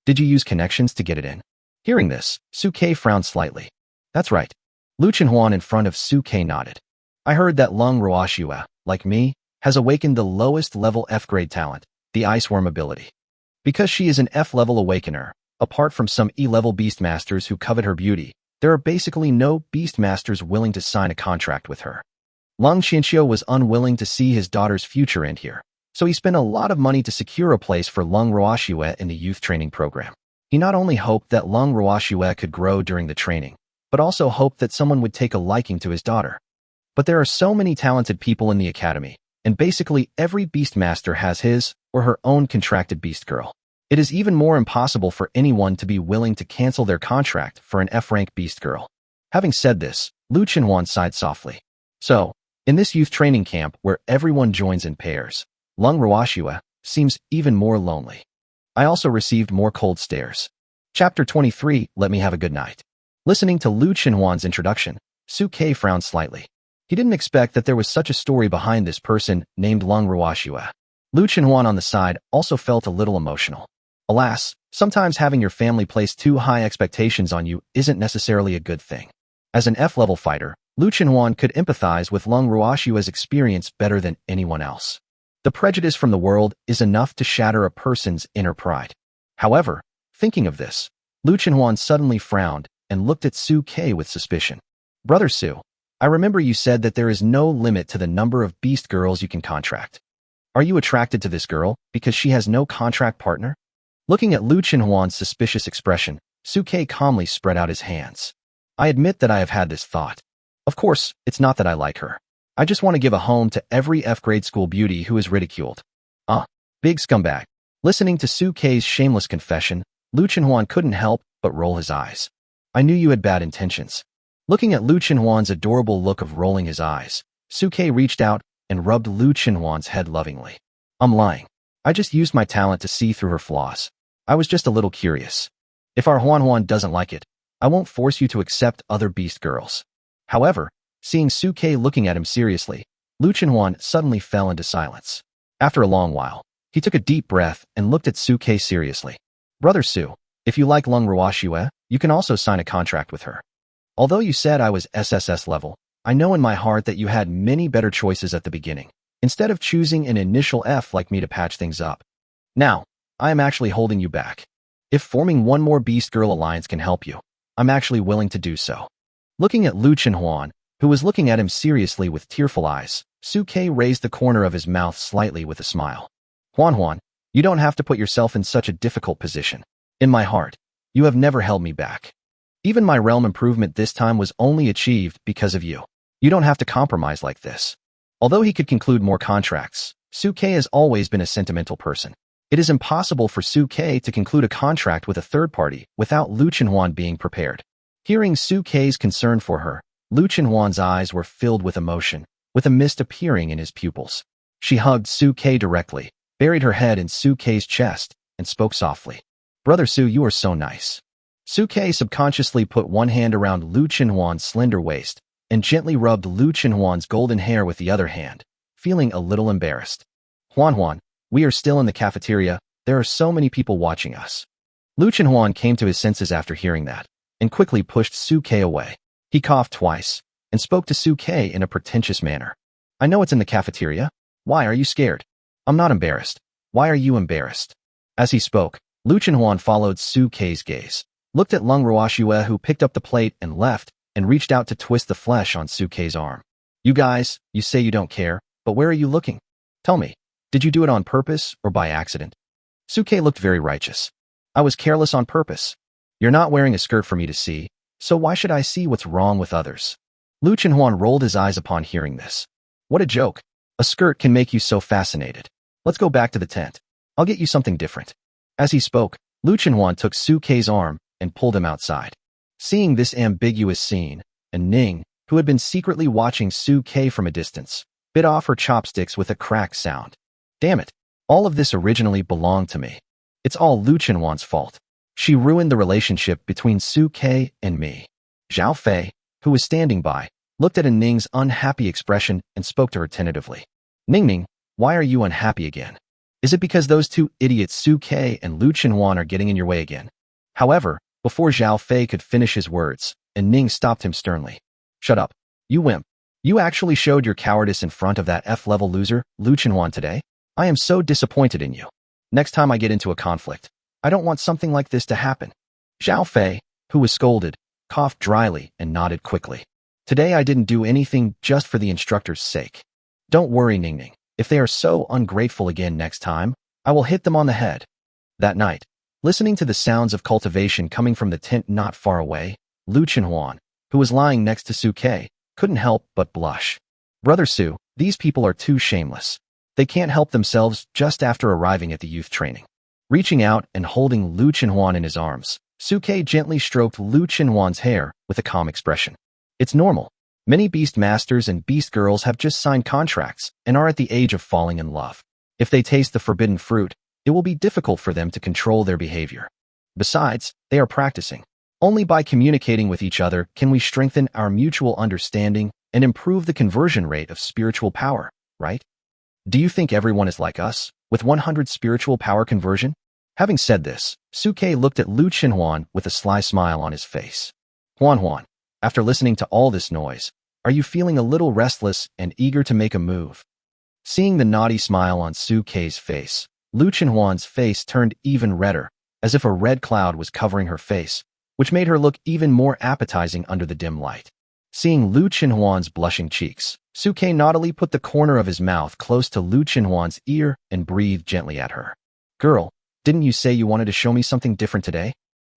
Did you use connections to get it in? Hearing this, Suke frowned slightly. That's right. Lu Chenhuan in front of Suke nodded. I heard that Lung Ruoxue, like me, has awakened the lowest level F-grade talent, the Iceworm ability. Because she is an F-level awakener, apart from some E-level beastmasters who covet her beauty, there are basically no beastmasters willing to sign a contract with her. Lung Xianxiu was unwilling to see his daughter's future end here, so he spent a lot of money to secure a place for Lung Ruoxue in the youth training program. He not only hoped that Lung Ruoxue could grow during the training, but also hoped that someone would take a liking to his daughter. But there are so many talented people in the academy, and basically every beastmaster has his or her own contracted beast girl. It is even more impossible for anyone to be willing to cancel their contract for an F-rank beast girl. Having said this, Lu Chenhuan sighed softly. So, in this youth training camp where everyone joins in pairs, Lung Ruoxue seems even more lonely. I also received more cold stares. Chapter 23, Let Me Have a Good Night. Listening to Lu Chenhuan's introduction, Suke frowned slightly. He didn't expect that there was such a story behind this person named Lung Ruashua. Lu Chenhuan on the side also felt a little emotional. Alas, sometimes having your family place too high expectations on you isn't necessarily a good thing. As an F-level fighter, Lu Chenhuan could empathize with Lung Ruashua's experience better than anyone else. The prejudice from the world is enough to shatter a person's inner pride. However, thinking of this, Lu Chenhuan suddenly frowned and looked at Su Ke with suspicion. Brother Su, I remember you said that there is no limit to the number of beast girls you can contract. Are you attracted to this girl because she has no contract partner? Looking at Lu Chenhuan's suspicious expression, Su Ke calmly spread out his hands. I admit that I have had this thought. Of course, it's not that I like her. I just want to give a home to every F-grade school beauty who is ridiculed. Big scumbag. Listening to Su Ke's shameless confession, Lu Chenhuan couldn't help but roll his eyes. I knew you had bad intentions. Looking at Lu Chenhuan's adorable look of rolling his eyes, Su Ke reached out and rubbed Lu Chenhuan's head lovingly. I'm lying. I just used my talent to see through her flaws. I was just a little curious. If our Huan doesn't like it, I won't force you to accept other beast girls. However, seeing Su Ke looking at him seriously, Lu Chenhuan suddenly fell into silence. After a long while, he took a deep breath and looked at Su Ke seriously. Brother Su, if you like Lung Ruashua, you can also sign a contract with her. Although you said I was SSS level, I know in my heart that you had many better choices at the beginning, instead of choosing an initial F like me to patch things up. Now, I am actually holding you back. If forming one more Beast Girl alliance can help you, I'm actually willing to do so. Looking at Lu Chenhuan, who was looking at him seriously with tearful eyes, Su Ke raised the corner of his mouth slightly with a smile. Huan, you don't have to put yourself in such a difficult position. In my heart, you have never held me back. Even my realm improvement this time was only achieved because of you. You don't have to compromise like this. Although he could conclude more contracts, Su Ke has always been a sentimental person. It is impossible for Su Ke to conclude a contract with a third party without Lu Chenhuan being prepared. Hearing Su Ke's concern for her, Lu Chenhuan's eyes were filled with emotion, with a mist appearing in his pupils. She hugged Su Ke directly, buried her head in Su Ke's chest, and spoke softly. Brother Su, you are so nice. Su Ke subconsciously put one hand around Lu Chenhuan's slender waist and gently rubbed Lu Chenhuan's golden hair with the other hand, feeling a little embarrassed. Huan, we are still in the cafeteria. There are so many people watching us. Lu Chenhuan came to his senses after hearing that, and quickly pushed Su Ke away. He coughed twice and spoke to Su Ke in a pretentious manner. I know it's in the cafeteria. Why are you scared? I'm not embarrassed. Why are you embarrassed? As he spoke, Lu Chenhuan followed Su Ke's gaze, looked at Lung Ruashua, who picked up the plate and left, and reached out to twist the flesh on Su Ke's arm. You guys, you say you don't care, but where are you looking? Tell me, did you do it on purpose or by accident? Su Ke looked very righteous. I was careless on purpose. You're not wearing a skirt for me to see, so why should I see what's wrong with others? Lu Chenhuan rolled his eyes upon hearing this. What a joke. A skirt can make you so fascinated. Let's go back to the tent. I'll get you something different. As he spoke, Lu Chenhuan took Su Ke's arm and pulled him outside. Seeing this ambiguous scene, An Ning, who had been secretly watching Su Ke from a distance, bit off her chopsticks with a crack sound. Damn it, all of this originally belonged to me. It's all Lu Chenhuan's fault. She ruined the relationship between Su Ke and me. Zhao Fei, who was standing by, looked at An Ning's unhappy expression and spoke to her tentatively. Ning, why are you unhappy again? Is it because those two idiots Su Ke and Lu Chenhuan are getting in your way again? However, before Zhao Fei could finish his words, An Ning stopped him sternly. Shut up, you wimp. You actually showed your cowardice in front of that F-level loser, Lu Chenhuan, today? I am so disappointed in you. Next time I get into a conflict, I don't want something like this to happen. Zhao Fei, who was scolded, coughed dryly and nodded quickly. Today I didn't do anything just for the instructor's sake. Don't worry, Ning. If they are so ungrateful again next time, I will hit them on the head. That night, listening to the sounds of cultivation coming from the tent not far away, Lu Chenhuan, who was lying next to Su Ke, couldn't help but blush. Brother Su, these people are too shameless. They can't help themselves just after arriving at the youth training. Reaching out and holding Lu Chenhuan in his arms, Su Ke gently stroked Lu Chenhuan's hair with a calm expression. It's normal. Many beast masters and beast girls have just signed contracts and are at the age of falling in love. If they taste the forbidden fruit, it will be difficult for them to control their behavior. Besides, they are practicing. Only by communicating with each other can we strengthen our mutual understanding and improve the conversion rate of spiritual power, right? Do you think everyone is like us, with 100 spiritual power conversion? Having said this, Suke looked at Lu Chenhuan with a sly smile on his face. Huan, after listening to all this noise, are you feeling a little restless and eager to make a move? Seeing the naughty smile on Suke's face, Lu Chenhuan's face turned even redder, as if a red cloud was covering her face, which made her look even more appetizing under the dim light. Seeing Lu Chenhuan's blushing cheeks, Suke naughtily put the corner of his mouth close to Lu Chenhuan's ear and breathed gently at her. Girl, didn't you say you wanted to show me something different today?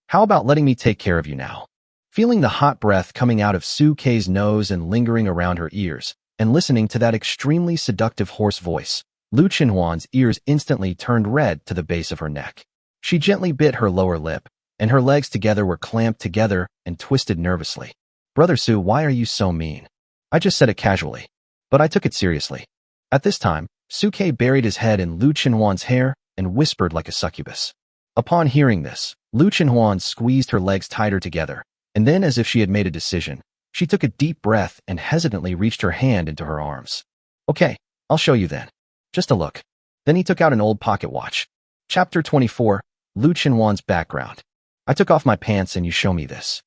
How about letting me take care of you now? Feeling the hot breath coming out of Suke's nose and lingering around her ears, and listening to that extremely seductive hoarse voice, Lu Chenhuan's ears instantly turned red to the base of her neck. She gently bit her lower lip, and her legs together were clamped together and twisted nervously. Brother Su, why are you so mean? I just said it casually, but I took it seriously. At this time, Suke buried his head in Lu Chenhuan's hair and whispered like a succubus. Upon hearing this, Lu Chenhuan squeezed her legs tighter together, and then, as if she had made a decision, she took a deep breath and hesitantly reached her hand into her arms. Okay, I'll show you then. Just a look. Then he took out an old pocket watch. Chapter 24, Lu Chenhuan's background. I took off my pants and you show me this.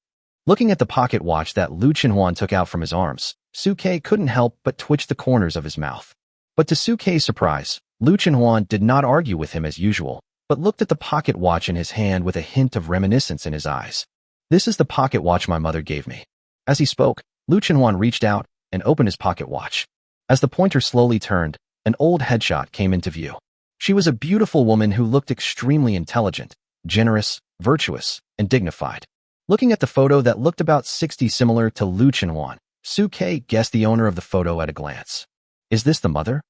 Looking at the pocket watch that Lu Chenhuan took out from his arms, Suke couldn't help but twitch the corners of his mouth. But to Suke's surprise, Lu Chenhuan did not argue with him as usual, but looked at the pocket watch in his hand with a hint of reminiscence in his eyes. This is the pocket watch my mother gave me. As he spoke, Lu Chenhuan reached out and opened his pocket watch. As the pointer slowly turned, an old headshot came into view. She was a beautiful woman who looked extremely intelligent, generous, virtuous, and dignified. Looking at the photo that looked about 60 similar to Lu Chenhuan, Suke guessed the owner of the photo at a glance. Is this the mother?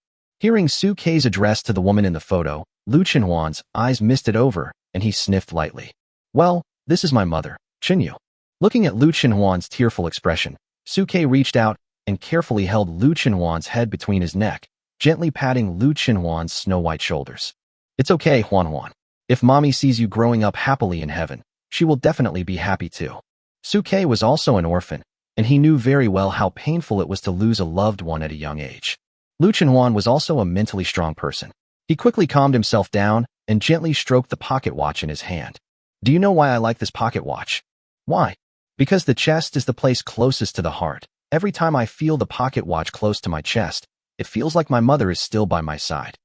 Hearing Suke's address to the woman in the photo, Lu Chenhuan's eyes misted over, and he sniffed lightly. Well, this is my mother, Chenyu. Looking at Lu Chenhuan's tearful expression, Suke reached out and carefully held Lu Chenhuan's head between his neck, gently patting Lu Chenhuan's snow-white shoulders. It's okay, Huan. If mommy sees you growing up happily in heaven, she will definitely be happy too. Suke was also an orphan, and he knew very well how painful it was to lose a loved one at a young age. Lu Chenhuan was also a mentally strong person. He quickly calmed himself down and gently stroked the pocket watch in his hand. Do you know why I like this pocket watch? Why? Because the chest is the place closest to the heart. Every time I feel the pocket watch close to my chest, it feels like my mother is still by my side.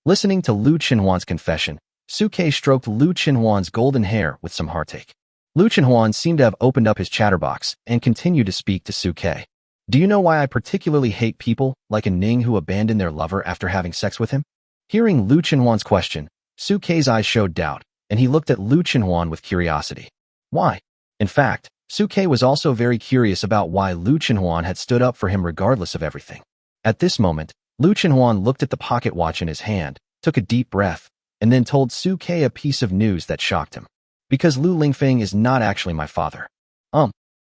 Listening to Lu Chenhuan's confession, Suke stroked Lu Chenhuan's golden hair with some heartache. Lu Chenhuan seemed to have opened up his chatterbox and continued to speak to Suke. Do you know why I particularly hate people like An Ning who abandon their lover after having sex with him? Hearing Lu Chenhuan's question, Suke's eyes showed doubt, and he looked at Lu Chenhuan with curiosity. Why? In fact, Suke was also very curious about why Lu Chenhuan had stood up for him regardless of everything. At this moment, Lu Chenhuan looked at the pocket watch in his hand, took a deep breath, and then told Suke a piece of news that shocked him. Because Lu Lingfeng is not actually my father.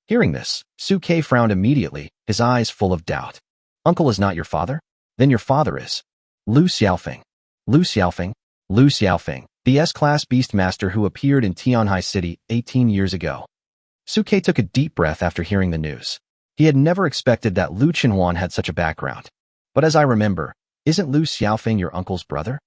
Hearing this, Suke frowned immediately, his eyes full of doubt. Uncle is not your father? Then your father is. Lu Xiaofeng. Lu Xiaofeng? Lu Xiaofeng, the S-class beastmaster who appeared in Tianhai City 18 years ago. Suke took a deep breath after hearing the news. He had never expected that Lu Chenhuan had such a background. But as I remember, isn't Lu Xiaofeng your uncle's brother?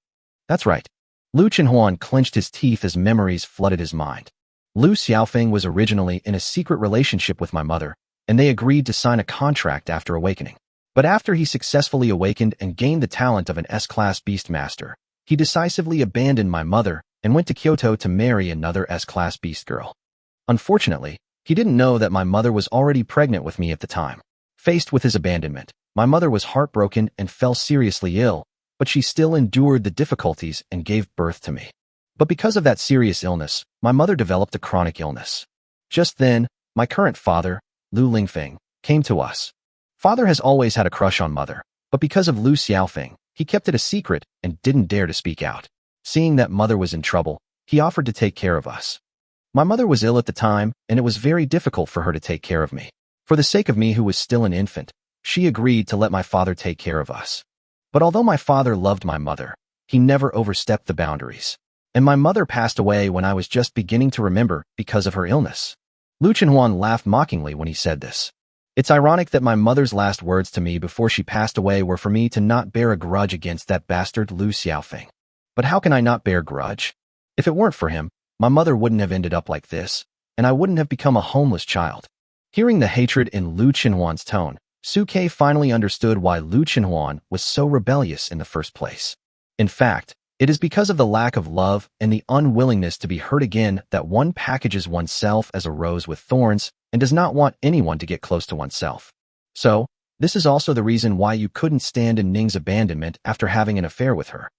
That's right. Lu Chenhuan clenched his teeth as memories flooded his mind. Lu Xiaofeng was originally in a secret relationship with my mother, and they agreed to sign a contract after awakening. But after he successfully awakened and gained the talent of an S-class beastmaster, he decisively abandoned my mother and went to Kyoto to marry another S-class beast girl. Unfortunately, he didn't know that my mother was already pregnant with me at the time. Faced with his abandonment, my mother was heartbroken and fell seriously ill, but she still endured the difficulties and gave birth to me. But because of that serious illness, my mother developed a chronic illness. Just then, my current father, Lu Lingfeng, came to us. Father has always had a crush on mother, but because of Lu Xiaofeng, he kept it a secret and didn't dare to speak out. Seeing that mother was in trouble, he offered to take care of us. My mother was ill at the time, and it was very difficult for her to take care of me. For the sake of me who was still an infant, she agreed to let my father take care of us. But although my father loved my mother, he never overstepped the boundaries. And my mother passed away when I was just beginning to remember because of her illness. Lu Chenhuan laughed mockingly when he said this. It's ironic that my mother's last words to me before she passed away were for me to not bear a grudge against that bastard Lu Xiaofeng. But how can I not bear grudge? If it weren't for him, my mother wouldn't have ended up like this, and I wouldn't have become a homeless child. Hearing the hatred in Lu Qinhuan's tone, Suke finally understood why Lu Qinhuan was so rebellious in the first place. In fact, it is because of the lack of love and the unwillingness to be hurt again that one packages oneself as a rose with thorns and does not want anyone to get close to oneself. So, this is also the reason why you couldn't stand An Ning's abandonment after having an affair with her.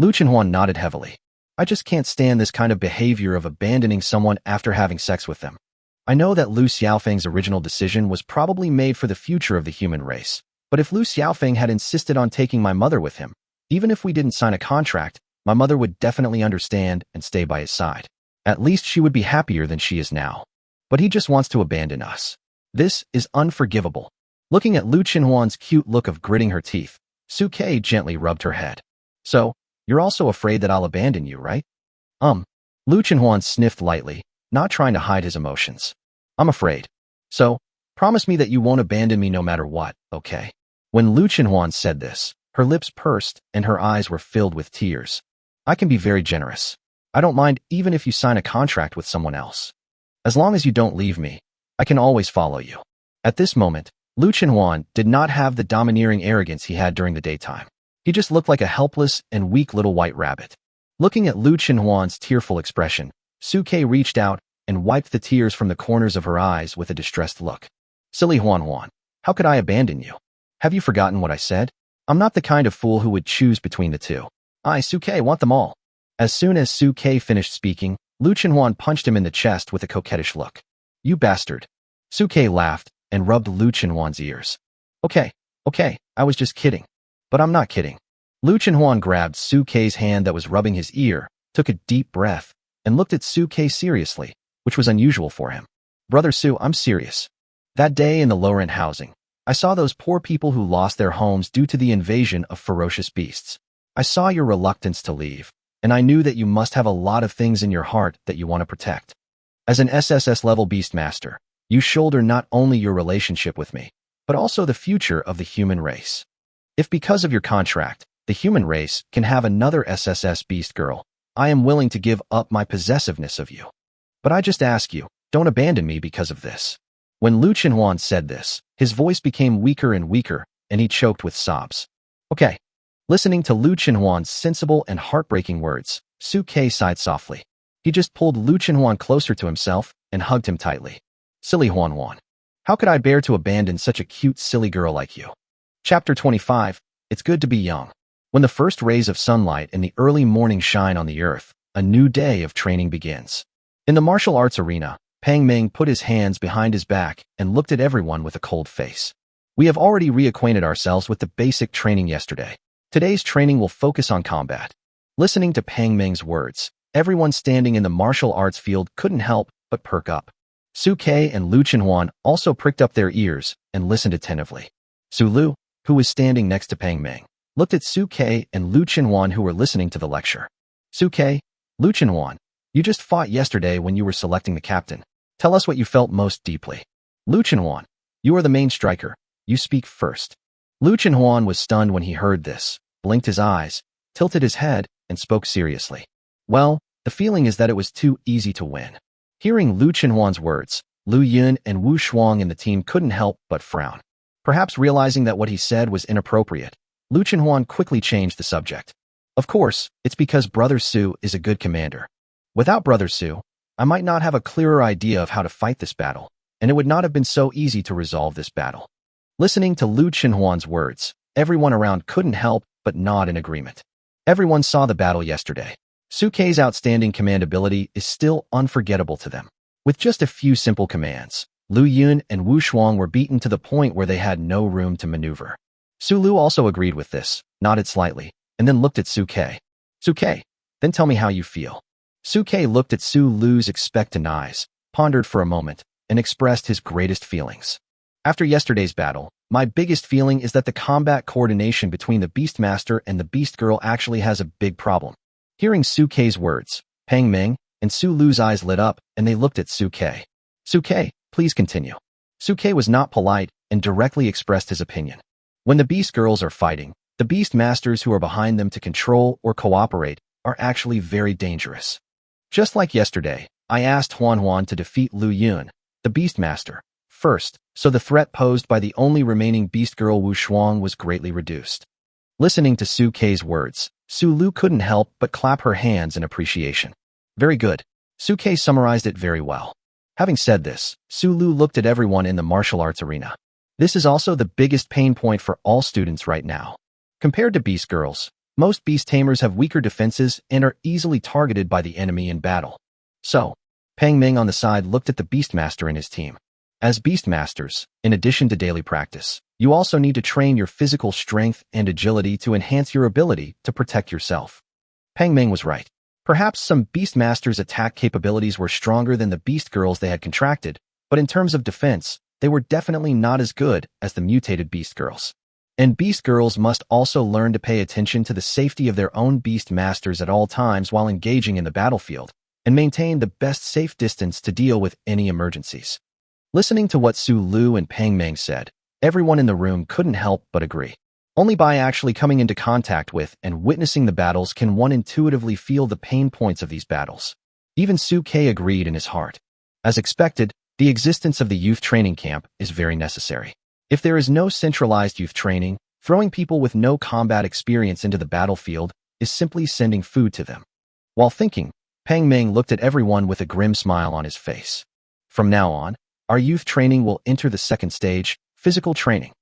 Lu Qinhuan nodded heavily. I just can't stand this kind of behavior of abandoning someone after having sex with them. I know that Lu Xiaofeng's original decision was probably made for the future of the human race, but if Lu Xiaofeng had insisted on taking my mother with him, even if we didn't sign a contract, my mother would definitely understand and stay by his side. At least she would be happier than she is now. But he just wants to abandon us. This is unforgivable. Looking at Lu Qinhuan's cute look of gritting her teeth, Suke gently rubbed her head. So, you're also afraid that I'll abandon you, right? Lu Qinhuan sniffed lightly, not trying to hide his emotions. I'm afraid. So, promise me that you won't abandon me no matter what, okay? When Lu Qinhuan said this, her lips pursed and her eyes were filled with tears. I can be very generous. I don't mind even if you sign a contract with someone else. As long as you don't leave me, I can always follow you. At this moment, Lu Qinhuan did not have the domineering arrogance he had during the daytime. He just looked like a helpless and weak little white rabbit. Looking at Lu Qinhuan's tearful expression, Suke reached out and wiped the tears from the corners of her eyes with a distressed look. Silly Huan Huan, how could I abandon you? Have you forgotten what I said? I'm not the kind of fool who would choose between the two. I, Suke, want them all. As soon as Suke finished speaking, Lu Qinhuan punched him in the chest with a coquettish look. You bastard. Suke laughed and rubbed Lu Qinhuan's ears. Okay, I was just kidding. But I'm not kidding. Lu Qinhuan grabbed Suke's hand that was rubbing his ear, took a deep breath, and looked at Suke seriously, which was unusual for him. Brother Su, I'm serious. That day in the low-rent housing, I saw those poor people who lost their homes due to the invasion of ferocious beasts. I saw your reluctance to leave, and I knew that you must have a lot of things in your heart that you want to protect. As an SSS level beastmaster, you shoulder not only your relationship with me, but also the future of the human race. If because of your contract, the human race can have another SSS beast girl, I am willing to give up my possessiveness of you. But I just ask you, don't abandon me because of this. When Lu Qinhuan said this, his voice became weaker and weaker, and he choked with sobs. Okay. Listening to Lu Qinhuan's sensible and heartbreaking words, Suke sighed softly. He just pulled Lu Qinhuan closer to himself and hugged him tightly. Silly Huan Huan. How could I bear to abandon such a cute, silly girl like you? Chapter 25. It's good to be young. When the first rays of sunlight in the early morning shine on the earth, a new day of training begins. In the martial arts arena, Pang Ming put his hands behind his back and looked at everyone with a cold face. We have already reacquainted ourselves with the basic training yesterday. Today's training will focus on combat. Listening to Pang Ming's words, everyone standing in the martial arts field couldn't help but perk up. Suke and Lu Qinhuan also pricked up their ears and listened attentively. Su Lu, who was standing next to Pang Ming, looked at Suke and Lu Qinhuan who were listening to the lecture. Suke, Lu Qinhuan, you just fought yesterday when you were selecting the captain. Tell us what you felt most deeply. Lu Qinhuan, you are the main striker. You speak first. Lu Qinhuan was stunned when he heard this, blinked his eyes, tilted his head, and spoke seriously. Well, the feeling is that it was too easy to win. Hearing Lu Qinhuan's words, Lu Yun and Wu Shuang in the team couldn't help but frown. Perhaps realizing that what he said was inappropriate, Lu Qinhuan quickly changed the subject. Of course, it's because Brother Su is a good commander. Without Brother Su, I might not have a clearer idea of how to fight this battle, and it would not have been so easy to resolve this battle. Listening to Lu Qinhuan's words, everyone around couldn't help but nod in agreement. Everyone saw the battle yesterday. Suke's outstanding command ability is still unforgettable to them. With just a few simple commands, Lu Yun and Wu Shuang were beaten to the point where they had no room to maneuver. Su Lu also agreed with this, nodded slightly, and then looked at Suke. Suke, then tell me how you feel. Suke looked at Su Lu's expectant eyes, pondered for a moment, and expressed his greatest feelings. After yesterday's battle, my biggest feeling is that the combat coordination between the Beastmaster and the Beast Girl actually has a big problem. Hearing Suke's words, Pang Ming and Su Lu's eyes lit up and they looked at Suke. Suke, please continue. Suke was not polite and directly expressed his opinion. When the beast girls are fighting, the beast masters who are behind them to control or cooperate are actually very dangerous. Just like yesterday, I asked Huan to defeat Lu Yun, the beastmaster, first, so the threat posed by the only remaining beast girl Wu Shuang was greatly reduced. Listening to Su Kei's words, Su Lu couldn't help but clap her hands in appreciation. Very good. Su Kei summarized it very well. Having said this, Su Lu looked at everyone in the martial arts arena. This is also the biggest pain point for all students right now. Compared to beast girls, most beast tamers have weaker defenses and are easily targeted by the enemy in battle. So, Pang Ming on the side looked at the beastmaster and his team. As beastmasters, in addition to daily practice, you also need to train your physical strength and agility to enhance your ability to protect yourself. Pang Ming was right. Perhaps some beastmasters' attack capabilities were stronger than the beast girls they had contracted, but in terms of defense, they were definitely not as good as the mutated beast girls. And beast girls must also learn to pay attention to the safety of their own beast masters at all times while engaging in the battlefield, and maintain the best safe distance to deal with any emergencies. Listening to what Su Lu and Pang Ming said, everyone in the room couldn't help but agree. Only by actually coming into contact with and witnessing the battles can one intuitively feel the pain points of these battles. Even Su Kei agreed in his heart. As expected, the existence of the youth training camp is very necessary. If there is no centralized youth training, throwing people with no combat experience into the battlefield is simply sending food to them. While thinking, Pang Ming looked at everyone with a grim smile on his face. From now on, our youth training will enter the second stage, physical training.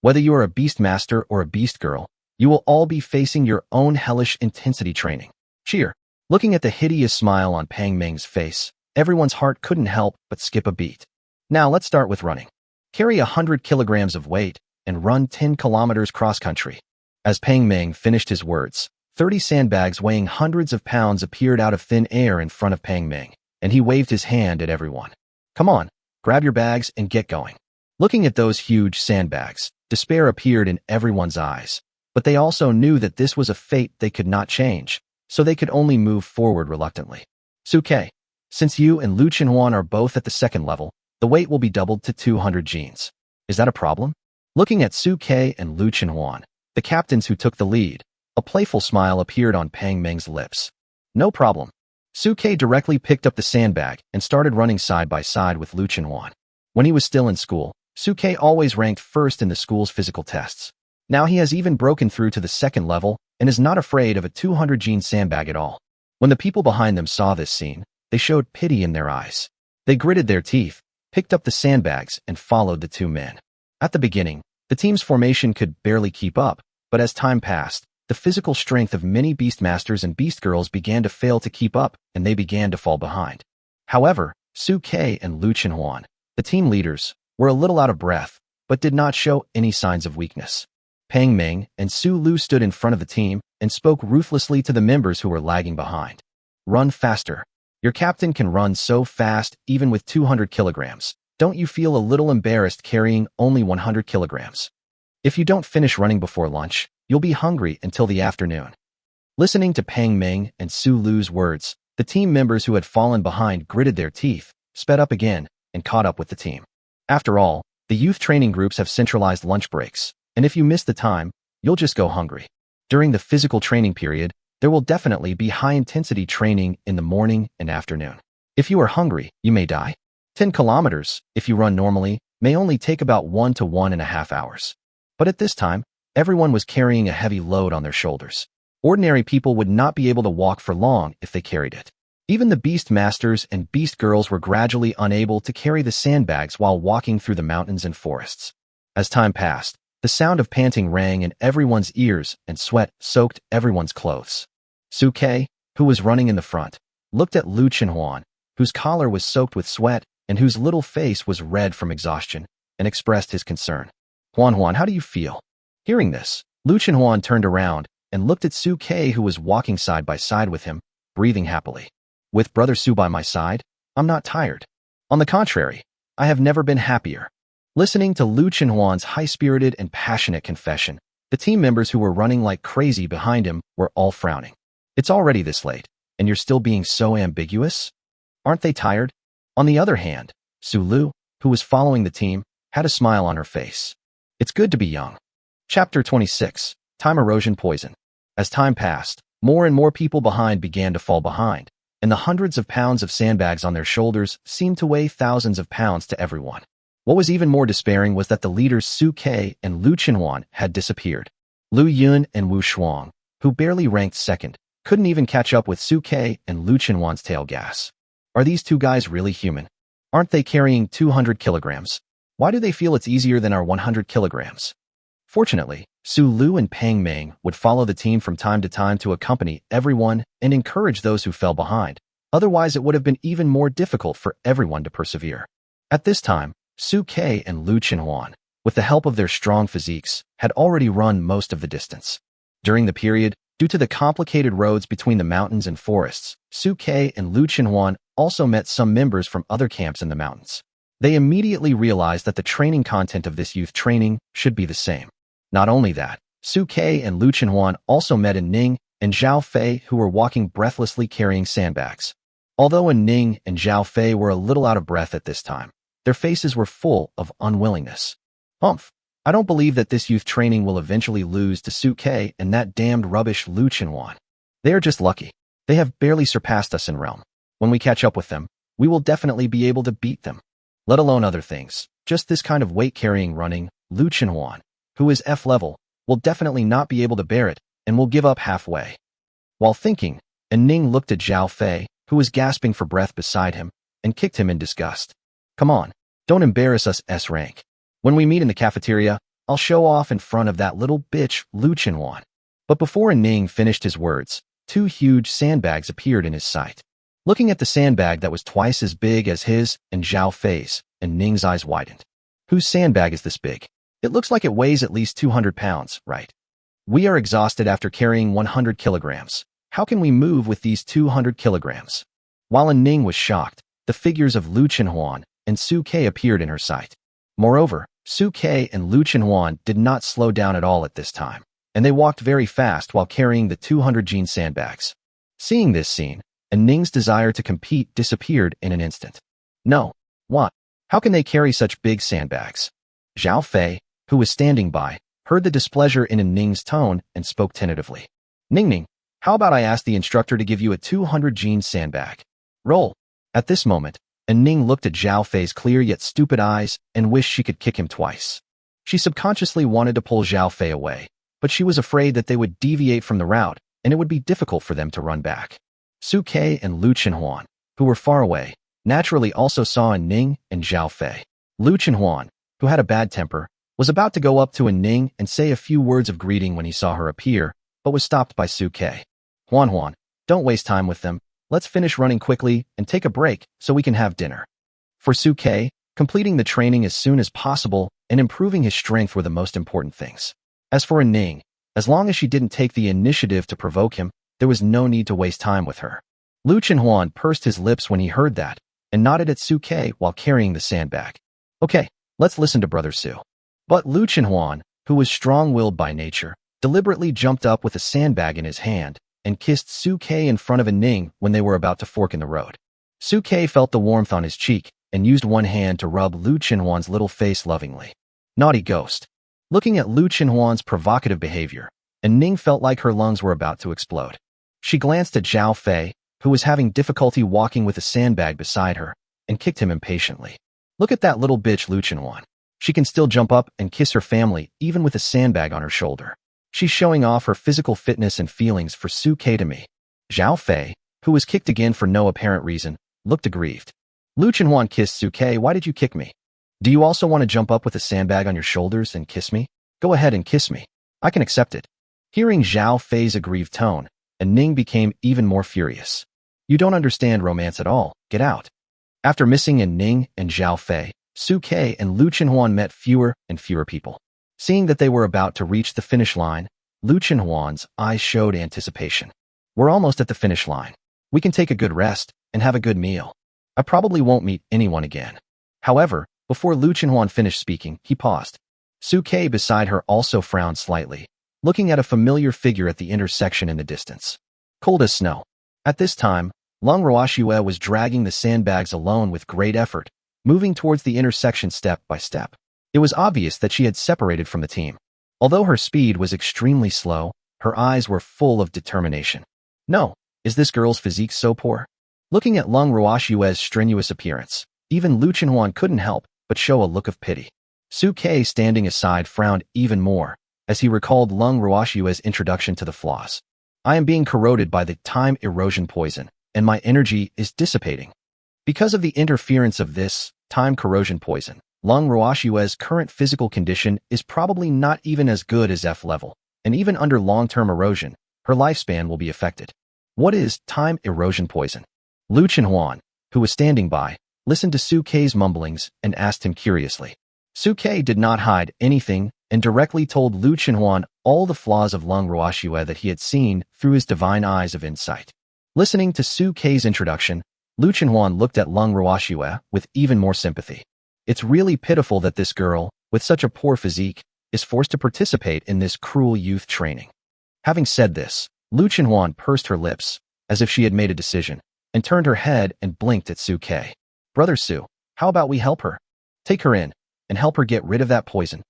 Whether you are a beastmaster or a beast girl, you will all be facing your own hellish intensity training. Cheer! Looking at the hideous smile on Pang Ming's face, everyone's heart couldn't help but skip a beat. Now let's start with running. Carry 100 kilograms of weight and run 10 kilometers cross-country. As Pang Ming finished his words, 30 sandbags weighing hundreds of pounds appeared out of thin air in front of Pang Ming, and he waved his hand at everyone. Come on, grab your bags and get going. Looking at those huge sandbags, despair appeared in everyone's eyes, but they also knew that this was a fate they could not change, so they could only move forward reluctantly. Su Kei, since you and Lu Chenhuan are both at the second level, the weight will be doubled to 200 genes. Is that a problem? Looking at Su Kei and Lu Chenhuan, the captains who took the lead, a playful smile appeared on Pang Ming's lips. No problem. Su Kei directly picked up the sandbag and started running side by side with Lu Chenhuan. When he was still in school, Su Kei always ranked first in the school's physical tests. Now he has even broken through to the second level and is not afraid of a 200-gene sandbag at all. When the people behind them saw this scene, they showed pity in their eyes. They gritted their teeth, picked up the sandbags, and followed the two men. At the beginning, the team's formation could barely keep up, but as time passed, the physical strength of many beastmasters and beast girls began to fail to keep up, and they began to fall behind. However, Su Kei and Lu Chenhuan, the team leaders, were a little out of breath, but did not show any signs of weakness. Pang Ming and Su Lu stood in front of the team and spoke ruthlessly to the members who were lagging behind. Run faster. Your captain can run so fast even with 200 kilograms. Don't you feel a little embarrassed carrying only 100 kilograms? If you don't finish running before lunch, you'll be hungry until the afternoon. Listening to Pang Ming and Su Lu's words, the team members who had fallen behind gritted their teeth, sped up again, and caught up with the team. After all, the youth training groups have centralized lunch breaks, and if you miss the time, you'll just go hungry. During the physical training period, there will definitely be high-intensity training in the morning and afternoon. If you are hungry, you may die. 10 kilometers, if you run normally, may only take about 1 to 1.5 hours. But at this time, everyone was carrying a heavy load on their shoulders. Ordinary people would not be able to walk for long if they carried it. Even the beast masters and beast girls were gradually unable to carry the sandbags while walking through the mountains and forests. As time passed, the sound of panting rang in everyone's ears and sweat soaked everyone's clothes. Su Kei, who was running in the front, looked at Lu Chenhuan, whose collar was soaked with sweat and whose little face was red from exhaustion, and expressed his concern. Huan, how do you feel? Hearing this, Lu Chenhuan turned around and looked at Su Kei, who was walking side by side with him, breathing happily. With Brother Su by my side, I'm not tired. On the contrary, I have never been happier. Listening to Lu Chenhuan's high-spirited and passionate confession, the team members who were running like crazy behind him were all frowning. It's already this late, and you're still being so ambiguous? Aren't they tired? On the other hand, Su Lu, who was following the team, had a smile on her face. It's good to be young. Chapter 26. Time Erosion Poison. As time passed, more and more people behind began to fall behind, and the hundreds of pounds of sandbags on their shoulders seemed to weigh thousands of pounds to everyone. What was even more despairing was that the leaders Su Ke and Lu Chenhuan had disappeared. Lu Yun and Wu Shuang, who barely ranked second, couldn't even catch up with Su Ke and Lu Chenhuan's tail gas. Are these two guys really human? Aren't they carrying 200 kilograms? Why do they feel it's easier than our 100 kilograms? Fortunately, Su Lu and Pang Meng would follow the team from time to time to accompany everyone and encourage those who fell behind. Otherwise, it would have been even more difficult for everyone to persevere. At this time, Su Ke and Lu Chenhuan, with the help of their strong physiques, had already run most of the distance. During the period, due to the complicated roads between the mountains and forests, Su Ke and Lu Chenhuan also met some members from other camps in the mountains. They immediately realized that the training content of this youth training should be the same. Not only that, Su Ke and Lu Chenhuan also met An Ning and Zhao Fei, who were walking breathlessly carrying sandbags. Although An Ning and Zhao Fei were a little out of breath at this time, their faces were full of unwillingness. Humph! I don't believe that this youth training will eventually lose to Su Ke and that damned rubbish Lu Chenhuan. They are just lucky. They have barely surpassed us in realm. When we catch up with them, we will definitely be able to beat them. Let alone other things. Just this kind of weight-carrying running, Lu Chenhuan, who is F level, will definitely not be able to bear it and will give up halfway. While thinking, An Ning looked at Zhao Fei, who was gasping for breath beside him, and kicked him in disgust. Come on, don't embarrass us S rank. When we meet in the cafeteria, I'll show off in front of that little bitch Lu Chenhuan. But before An Ning finished his words, two huge sandbags appeared in his sight. Looking at the sandbag that was twice as big as his and Zhao Fei's, An Ning's eyes widened. Whose sandbag is this big? It looks like it weighs at least 200 pounds, right? We are exhausted after carrying 100 kilograms. How can we move with these 200 kilograms? While An Ning was shocked, the figures of Lu Chenhuan and Su Ke appeared in her sight. Moreover, Su Ke and Lu Chenhuan did not slow down at all at this time, and they walked very fast while carrying the 200 jean sandbags. Seeing this scene, An Ning's desire to compete disappeared in an instant. No. What? How can they carry such big sandbags? Zhao Fei, who was standing by, heard the displeasure in An Ning's tone and spoke tentatively. Ning, how about I ask the instructor to give you a 200 jean sandbag? Roll. At this moment, An Ning looked at Zhao Fei's clear yet stupid eyes and wished she could kick him twice. She subconsciously wanted to pull Zhao Fei away, but she was afraid that they would deviate from the route and it would be difficult for them to run back. Su Ke and Lu Chenhuan, who were far away, naturally also saw An Ning and Zhao Fei. Lu Chenhuan, who had a bad temper, was about to go up to An Ning and say a few words of greeting when he saw her appear, but was stopped by Su Ke. Huan, don't waste time with them. Let's finish running quickly and take a break so we can have dinner. For Su Ke, completing the training as soon as possible and improving his strength were the most important things. As for An Ning, as long as she didn't take the initiative to provoke him, there was no need to waste time with her. Lu Chenhuan pursed his lips when he heard that and nodded at Su Ke while carrying the sandbag. Okay, let's listen to Brother Su. But Lu Chenhuan, who was strong-willed by nature, deliberately jumped up with a sandbag in his hand and kissed Su Ke in front of An Ning when they were about to fork in the road. Su Ke felt the warmth on his cheek and used one hand to rub Lu Chenhuan's little face lovingly. Naughty ghost. Looking at Lu Chenhuan's provocative behavior, An Ning felt like her lungs were about to explode. She glanced at Zhao Fei, who was having difficulty walking with a sandbag beside her, and kicked him impatiently. Look at that little bitch Lu Chenhuan. She can still jump up and kiss her family even with a sandbag on her shoulder. She's showing off her physical fitness and feelings for Su Ke to me. Zhao Fei, who was kicked again for no apparent reason, looked aggrieved. Lu Chenhuan kissed Su Ke. Why did you kick me? Do you also want to jump up with a sandbag on your shoulders and kiss me? Go ahead and kiss me. I can accept it. Hearing Zhao Fei's aggrieved tone, An Ning became even more furious. You don't understand romance at all. Get out. After missing An Ning and Zhao Fei, Su Ke and Lu Chenhuan met fewer and fewer people. Seeing that they were about to reach the finish line, Lu Chenhuan's eyes showed anticipation. We're almost at the finish line. We can take a good rest and have a good meal. I probably won't meet anyone again. However, before Lu Chenhuan finished speaking, he paused. Su Ke beside her also frowned slightly, looking at a familiar figure at the intersection in the distance. Cold as snow. At this time, Lung Roashue was dragging the sandbags alone with great effort, moving towards the intersection step by step. It was obvious that she had separated from the team. Although her speed was extremely slow, her eyes were full of determination. No, is this girl's physique so poor? Looking at Lung Ruoshue's strenuous appearance, even Lu Chenhuan couldn't help but show a look of pity. Su Ke, standing aside, frowned even more as he recalled Lung Ruoshue's introduction to the flaws. I am being corroded by the time erosion poison, and my energy is dissipating. Because of the interference of this time corrosion poison, Lung Ruoshue's current physical condition is probably not even as good as F level, and even under long-term erosion, her lifespan will be affected. What is time erosion poison? Lu Chenhuan, who was standing by, listened to Su Ke's mumblings and asked him curiously. Su Ke did not hide anything and directly told Lu Chenhuan all the flaws of Lung Ruoshue that he had seen through his divine eyes of insight. Listening to Su Ke's introduction, Lu Chenhuan looked at Lung Ruoshue with even more sympathy. It's really pitiful that this girl, with such a poor physique, is forced to participate in this cruel youth training. Having said this, Lu Chenhuan pursed her lips, as if she had made a decision, and turned her head and blinked at Su Ke. Brother Su, how about we help her? Take her in, and help her get rid of that poison.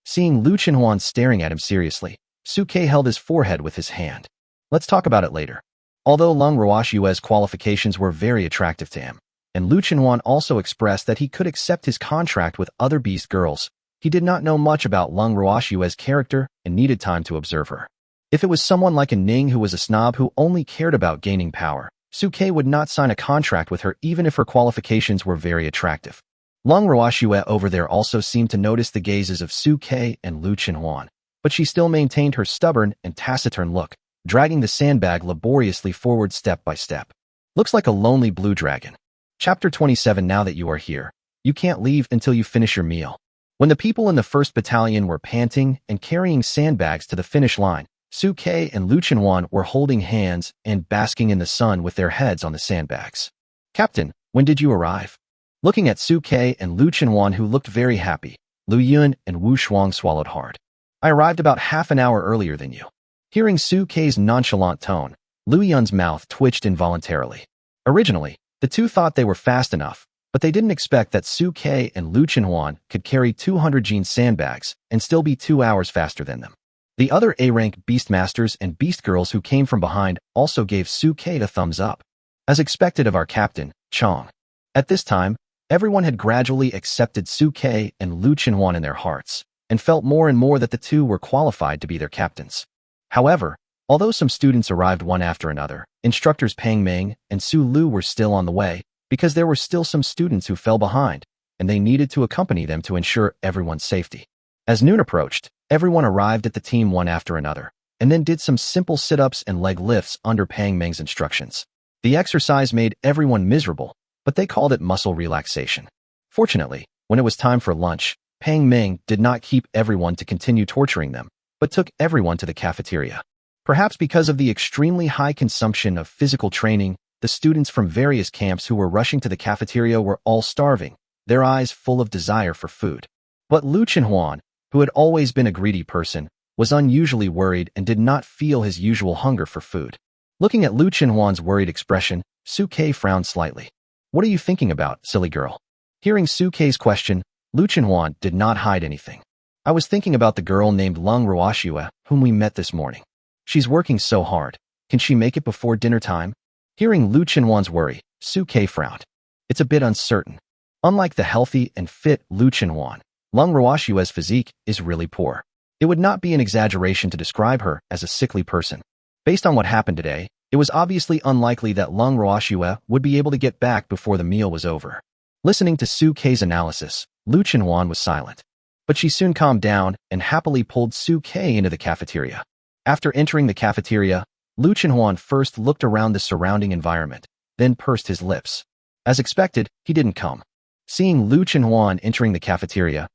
Seeing Lu Chenhuan staring at him seriously, Su Ke held his forehead with his hand. Let's talk about it later. Although Lung Ruoshue's qualifications were very attractive to him, and Lu Chenhuan also expressed that he could accept his contract with other beast girls, he did not know much about Lung Ruoshue's character and needed time to observe her. If it was someone like An Ning who was a snob who only cared about gaining power, Su Ke would not sign a contract with her even if her qualifications were very attractive. Lung Ruoshue over there also seemed to notice the gazes of Su Ke and Lu Chenhuan, but she still maintained her stubborn and taciturn look, dragging the sandbag laboriously forward step by step. Looks like a lonely blue dragon. Chapter 27. Now that you are here, you can't leave until you finish your meal. When the people in the 1st Battalion were panting and carrying sandbags to the finish line, Su Ke and Lu Chenhuan were holding hands and basking in the sun with their heads on the sandbags. Captain, when did you arrive? Looking at Su Ke and Lu Chenhuan, who looked very happy, Lu Yun and Wu Shuang swallowed hard. I arrived about half an hour earlier than you. Hearing Su Ke's nonchalant tone, Lu Yun's mouth twitched involuntarily. Originally, the two thought they were fast enough, but they didn't expect that Su Ke and Lu Chenhuan could carry 200 gene sandbags and still be 2 hours faster than them. The other A-rank beastmasters and beast girls who came from behind also gave Su Ke a thumbs up. As expected of our captain, Chong. At this time, everyone had gradually accepted Su Ke and Lu Chenhuan in their hearts, and felt more and more that the two were qualified to be their captains. However, although some students arrived one after another, instructors Pang Ming and Su Lu were still on the way, because there were still some students who fell behind, and they needed to accompany them to ensure everyone's safety. As noon approached, everyone arrived at the team one after another, and then did some simple sit-ups and leg lifts under Pang Ming's instructions. The exercise made everyone miserable, but they called it muscle relaxation. Fortunately, when it was time for lunch, Pang Ming did not keep everyone to continue torturing them, but took everyone to the cafeteria. Perhaps because of the extremely high consumption of physical training, the students from various camps who were rushing to the cafeteria were all starving, their eyes full of desire for food. But Lu Chenhuan, who had always been a greedy person, was unusually worried and did not feel his usual hunger for food. Looking at Lu Chenhuan's worried expression, Su Ke frowned slightly. What are you thinking about, silly girl? Hearing Su Ke's question, Lu Chenhuan did not hide anything. I was thinking about the girl named Lung Ruoshue, whom we met this morning. She's working so hard. Can she make it before dinner time? Hearing Lu Chenhuan's worry, Su Ke frowned. It's a bit uncertain. Unlike the healthy and fit Lu Chenhuan, Lung Ruoshue's physique is really poor. It would not be an exaggeration to describe her as a sickly person. Based on what happened today, it was obviously unlikely that Lung Ruoshue would be able to get back before the meal was over. Listening to Su Ke's analysis, Lu Chenhuan was silent. But she soon calmed down and happily pulled Su Ke into the cafeteria. After entering the cafeteria, Lu Chenhuan first looked around the surrounding environment, then pursed his lips. As expected, he didn't come. Seeing Lu Chenhuan entering the cafeteria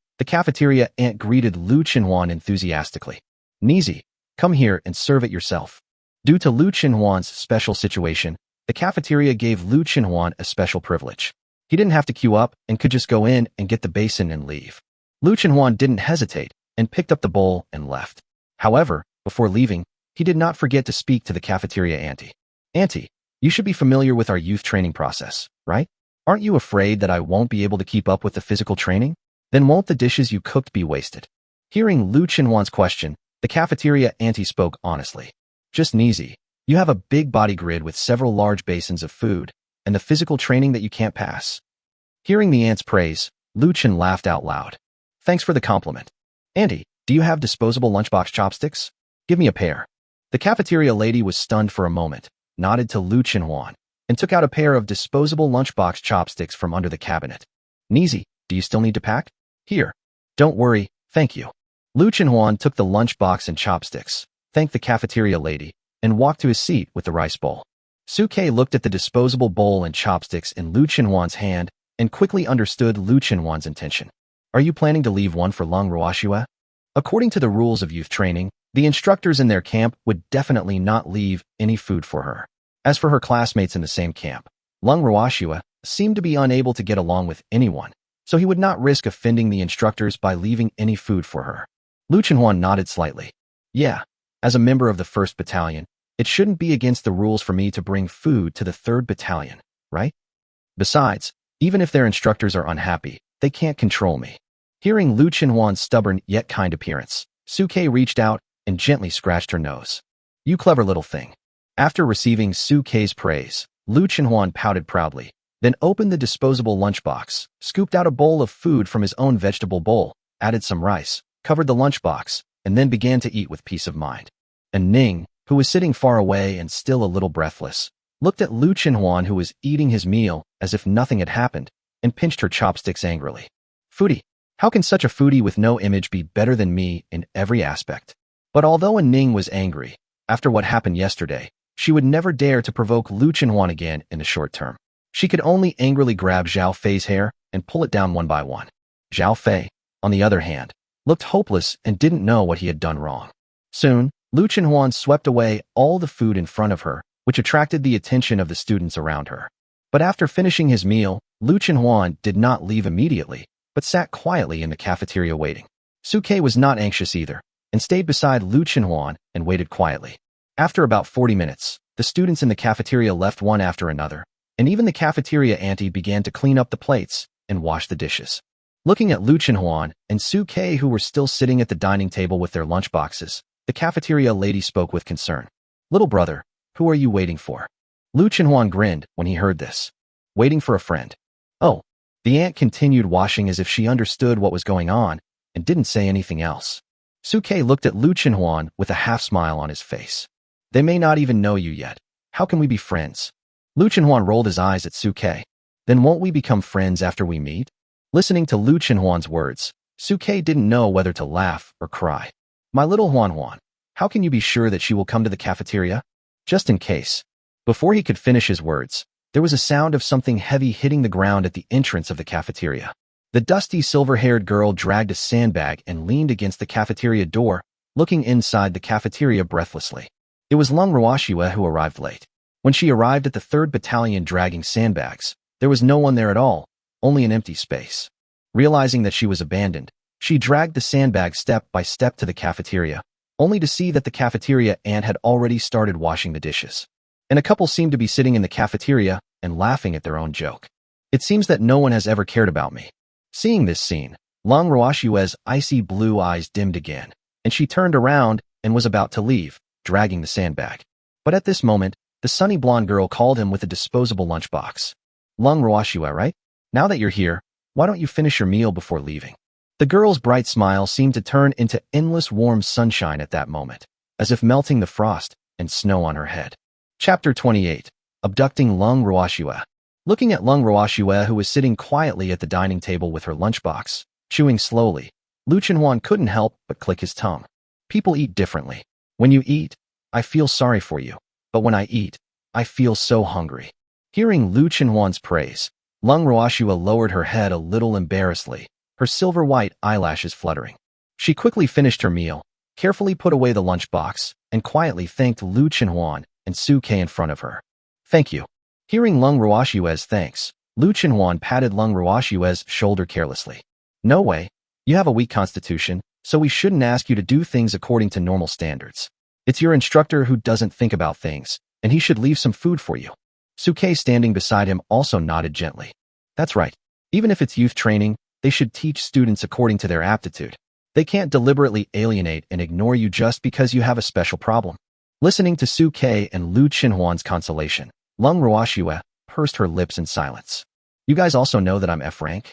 ant greeted Lu Chenhuan enthusiastically. Nizi, come here and serve it yourself. Due to Lu Chenhuan's special situation, the cafeteria gave Lu Chenhuan a special privilege. He didn't have to queue up and could just go in and get the basin and leave. Lu Chenhuan didn't hesitate and picked up the bowl and left. However, before leaving, he did not forget to speak to the cafeteria auntie. Auntie, you should be familiar with our youth training process, right? Aren't you afraid that I won't be able to keep up with the physical training? Then won't the dishes you cooked be wasted? Hearing Lu Chenhuan's question, the cafeteria auntie spoke honestly. Just Nizi, you have a big body grid with several large basins of food, and the physical training that you can't pass. Hearing the aunt's praise, Lu Chen laughed out loud. Thanks for the compliment. Auntie, do you have disposable lunchbox chopsticks? Give me a pair. The cafeteria lady was stunned for a moment, nodded to Lu Chenhuan, and took out a pair of disposable lunchbox chopsticks from under the cabinet. Nizi, do you still need to pack? Here. Don't worry, thank you. Lu Chenhuan took the lunchbox and chopsticks, thanked the cafeteria lady, and walked to his seat with the rice bowl. Suke looked at the disposable bowl and chopsticks in Lu Chenhuan's hand and quickly understood Lu Chenhuan's intention. Are you planning to leave one for Lung Ruoxue? According to the rules of youth training, the instructors in their camp would definitely not leave any food for her. As for her classmates in the same camp, Lung Ruoxue seemed to be unable to get along with anyone, so he would not risk offending the instructors by leaving any food for her. Lu Chenhuan nodded slightly. Yeah, as a member of the 1st Battalion, it shouldn't be against the rules for me to bring food to the 3rd Battalion, right? Besides, even if their instructors are unhappy, they can't control me. Hearing Lu Chenhuan's stubborn yet kind appearance, Suke reached out and gently scratched her nose. You clever little thing. After receiving Suke's praise, Lu Chenhuan pouted proudly, then opened the disposable lunchbox, scooped out a bowl of food from his own vegetable bowl, added some rice, covered the lunchbox, and then began to eat with peace of mind. An Ning, who was sitting far away and still a little breathless, looked at Lu Chenhuan, who was eating his meal as if nothing had happened, and pinched her chopsticks angrily. Foodie, how can such a foodie with no image be better than me in every aspect? But although An Ning was angry, after what happened yesterday, she would never dare to provoke Lu Chenhuan again in the short term. She could only angrily grab Zhao Fei's hair and pull it down one by one. Zhao Fei, on the other hand, looked hopeless and didn't know what he had done wrong. Soon, Lu Chenhuan swept away all the food in front of her, which attracted the attention of the students around her. But after finishing his meal, Lu Chenhuan did not leave immediately, but sat quietly in the cafeteria waiting. Suke was not anxious either, and stayed beside Lu Chenhuan and waited quietly. After about 40 minutes, the students in the cafeteria left one after another, and even the cafeteria auntie began to clean up the plates and wash the dishes. Looking at Lu Chenhuan and Suke, who were still sitting at the dining table with their lunchboxes, the cafeteria lady spoke with concern. Little brother, who are you waiting for? Lu Chenhuan grinned when he heard this. Waiting for a friend. Oh. The aunt continued washing as if she understood what was going on and didn't say anything else. Suke looked at Lu Chenhuan with a half-smile on his face. They may not even know you yet. How can we be friends? Lu Chenhuan rolled his eyes at Suke. Then won't we become friends after we meet? Listening to Lu Chenhuan's words, Suke didn't know whether to laugh or cry. My little Huan, how can you be sure that she will come to the cafeteria? Just in case. Before he could finish his words, there was a sound of something heavy hitting the ground at the entrance of the cafeteria. The dusty silver-haired girl dragged a sandbag and leaned against the cafeteria door, looking inside the cafeteria breathlessly. It was Lung Ruoxue who arrived late. When she arrived at the 3rd Battalion dragging sandbags, there was no one there at all, only an empty space. Realizing that she was abandoned, she dragged the sandbag step by step to the cafeteria, only to see that the cafeteria aunt had already started washing the dishes. And a couple seemed to be sitting in the cafeteria and laughing at their own joke. It seems that no one has ever cared about me. Seeing this scene, Lung Ruoxue's icy blue eyes dimmed again, and she turned around and was about to leave, dragging the sandbag. But at this moment, the sunny blonde girl called him with a disposable lunchbox. Lung Ruoxue, right? Now that you're here, why don't you finish your meal before leaving? The girl's bright smile seemed to turn into endless warm sunshine at that moment, as if melting the frost and snow on her head. Chapter 28. Abducting Lung Ruoxue. Looking at Lung Ruoxue, who was sitting quietly at the dining table with her lunchbox, chewing slowly, Lu Chenhuan couldn't help but click his tongue. People eat differently. When you eat, I feel sorry for you, but when I eat, I feel so hungry. Hearing Lu Chenhuan's praise, Lung Ruoxue lowered her head a little embarrassedly, her silver-white eyelashes fluttering. She quickly finished her meal, carefully put away the lunchbox, and quietly thanked Lu Chenhuan and Suke in front of her. Thank you. Hearing Lung Ruoxue's thanks, Lu Chenhuan patted Lung Ruoxue's shoulder carelessly. No way. You have a weak constitution, so we shouldn't ask you to do things according to normal standards. It's your instructor who doesn't think about things, and he should leave some food for you. Suke standing beside him also nodded gently. That's right. Even if it's youth training, they should teach students according to their aptitude. They can't deliberately alienate and ignore you just because you have a special problem. Listening to Su Ke and Lu Qinhuan's consolation, Lung Ruoxue pursed her lips in silence. You guys also know that I'm F rank?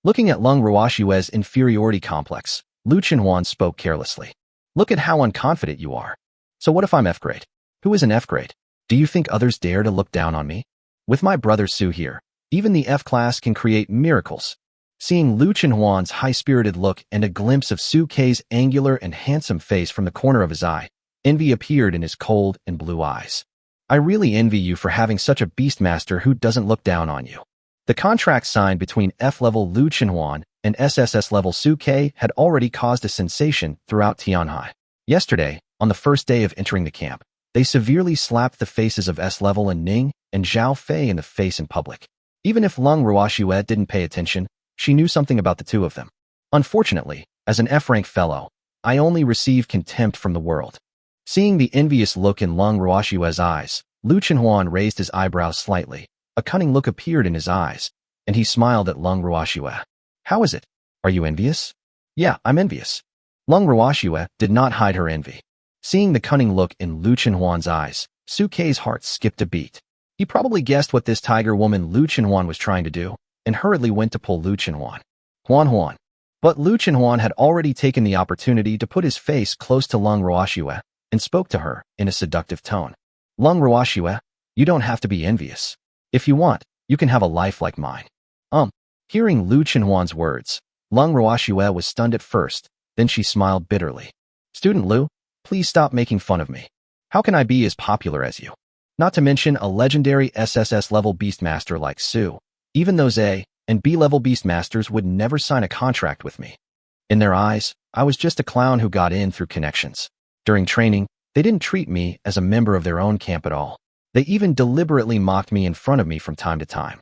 Looking at Lung Ruoxue's inferiority complex, Lu Qinhuan spoke carelessly. Look at how unconfident you are. So what if I'm F grade? Who is an F grade? Do you think others dare to look down on me? With my brother Su here, even the F class can create miracles. Seeing Lu Qinhuan's high-spirited look and a glimpse of Su Ke's angular and handsome face from the corner of his eye, envy appeared in his cold and blue eyes. I really envy you for having such a beastmaster who doesn't look down on you. The contract signed between F-level Lu Qinhuan and SSS-level Su Ke had already caused a sensation throughout Tianhai. Yesterday, on the first day of entering the camp, they severely slapped the faces of S-level An Ning and Zhao Fei in the face in public. Even if Lung Ruoxue didn't pay attention, she knew something about the two of them. Unfortunately, as an F-rank fellow, I only received contempt from the world. Seeing the envious look in Lung Ruoxue's eyes, Lu Qinhuan raised his eyebrows slightly. A cunning look appeared in his eyes, and he smiled at Lung Ruoxue. How is it? Are you envious? Yeah, I'm envious. Lung Ruoxue did not hide her envy. Seeing the cunning look in Lu Qinhuan's eyes, Su Ke's heart skipped a beat. He probably guessed what this tiger woman Lu Qinhuan was trying to do, and hurriedly went to pull Lu Qinhuan. Huan. But Lu Qinhuan had already taken the opportunity to put his face close to Lung Ruoxue and spoke to her in a seductive tone. Lung Ruoxue, you don't have to be envious. If you want, you can have a life like mine. Hearing Lu Qinhuan's words, Lung Ruoxue was stunned at first, then she smiled bitterly. Student Lu, please stop making fun of me. How can I be as popular as you? Not to mention a legendary SSS-level beastmaster like Su. Even those A and B-level beastmasters would never sign a contract with me. In their eyes, I was just a clown who got in through connections. During training, they didn't treat me as a member of their own camp at all. They even deliberately mocked me in front of me from time to time.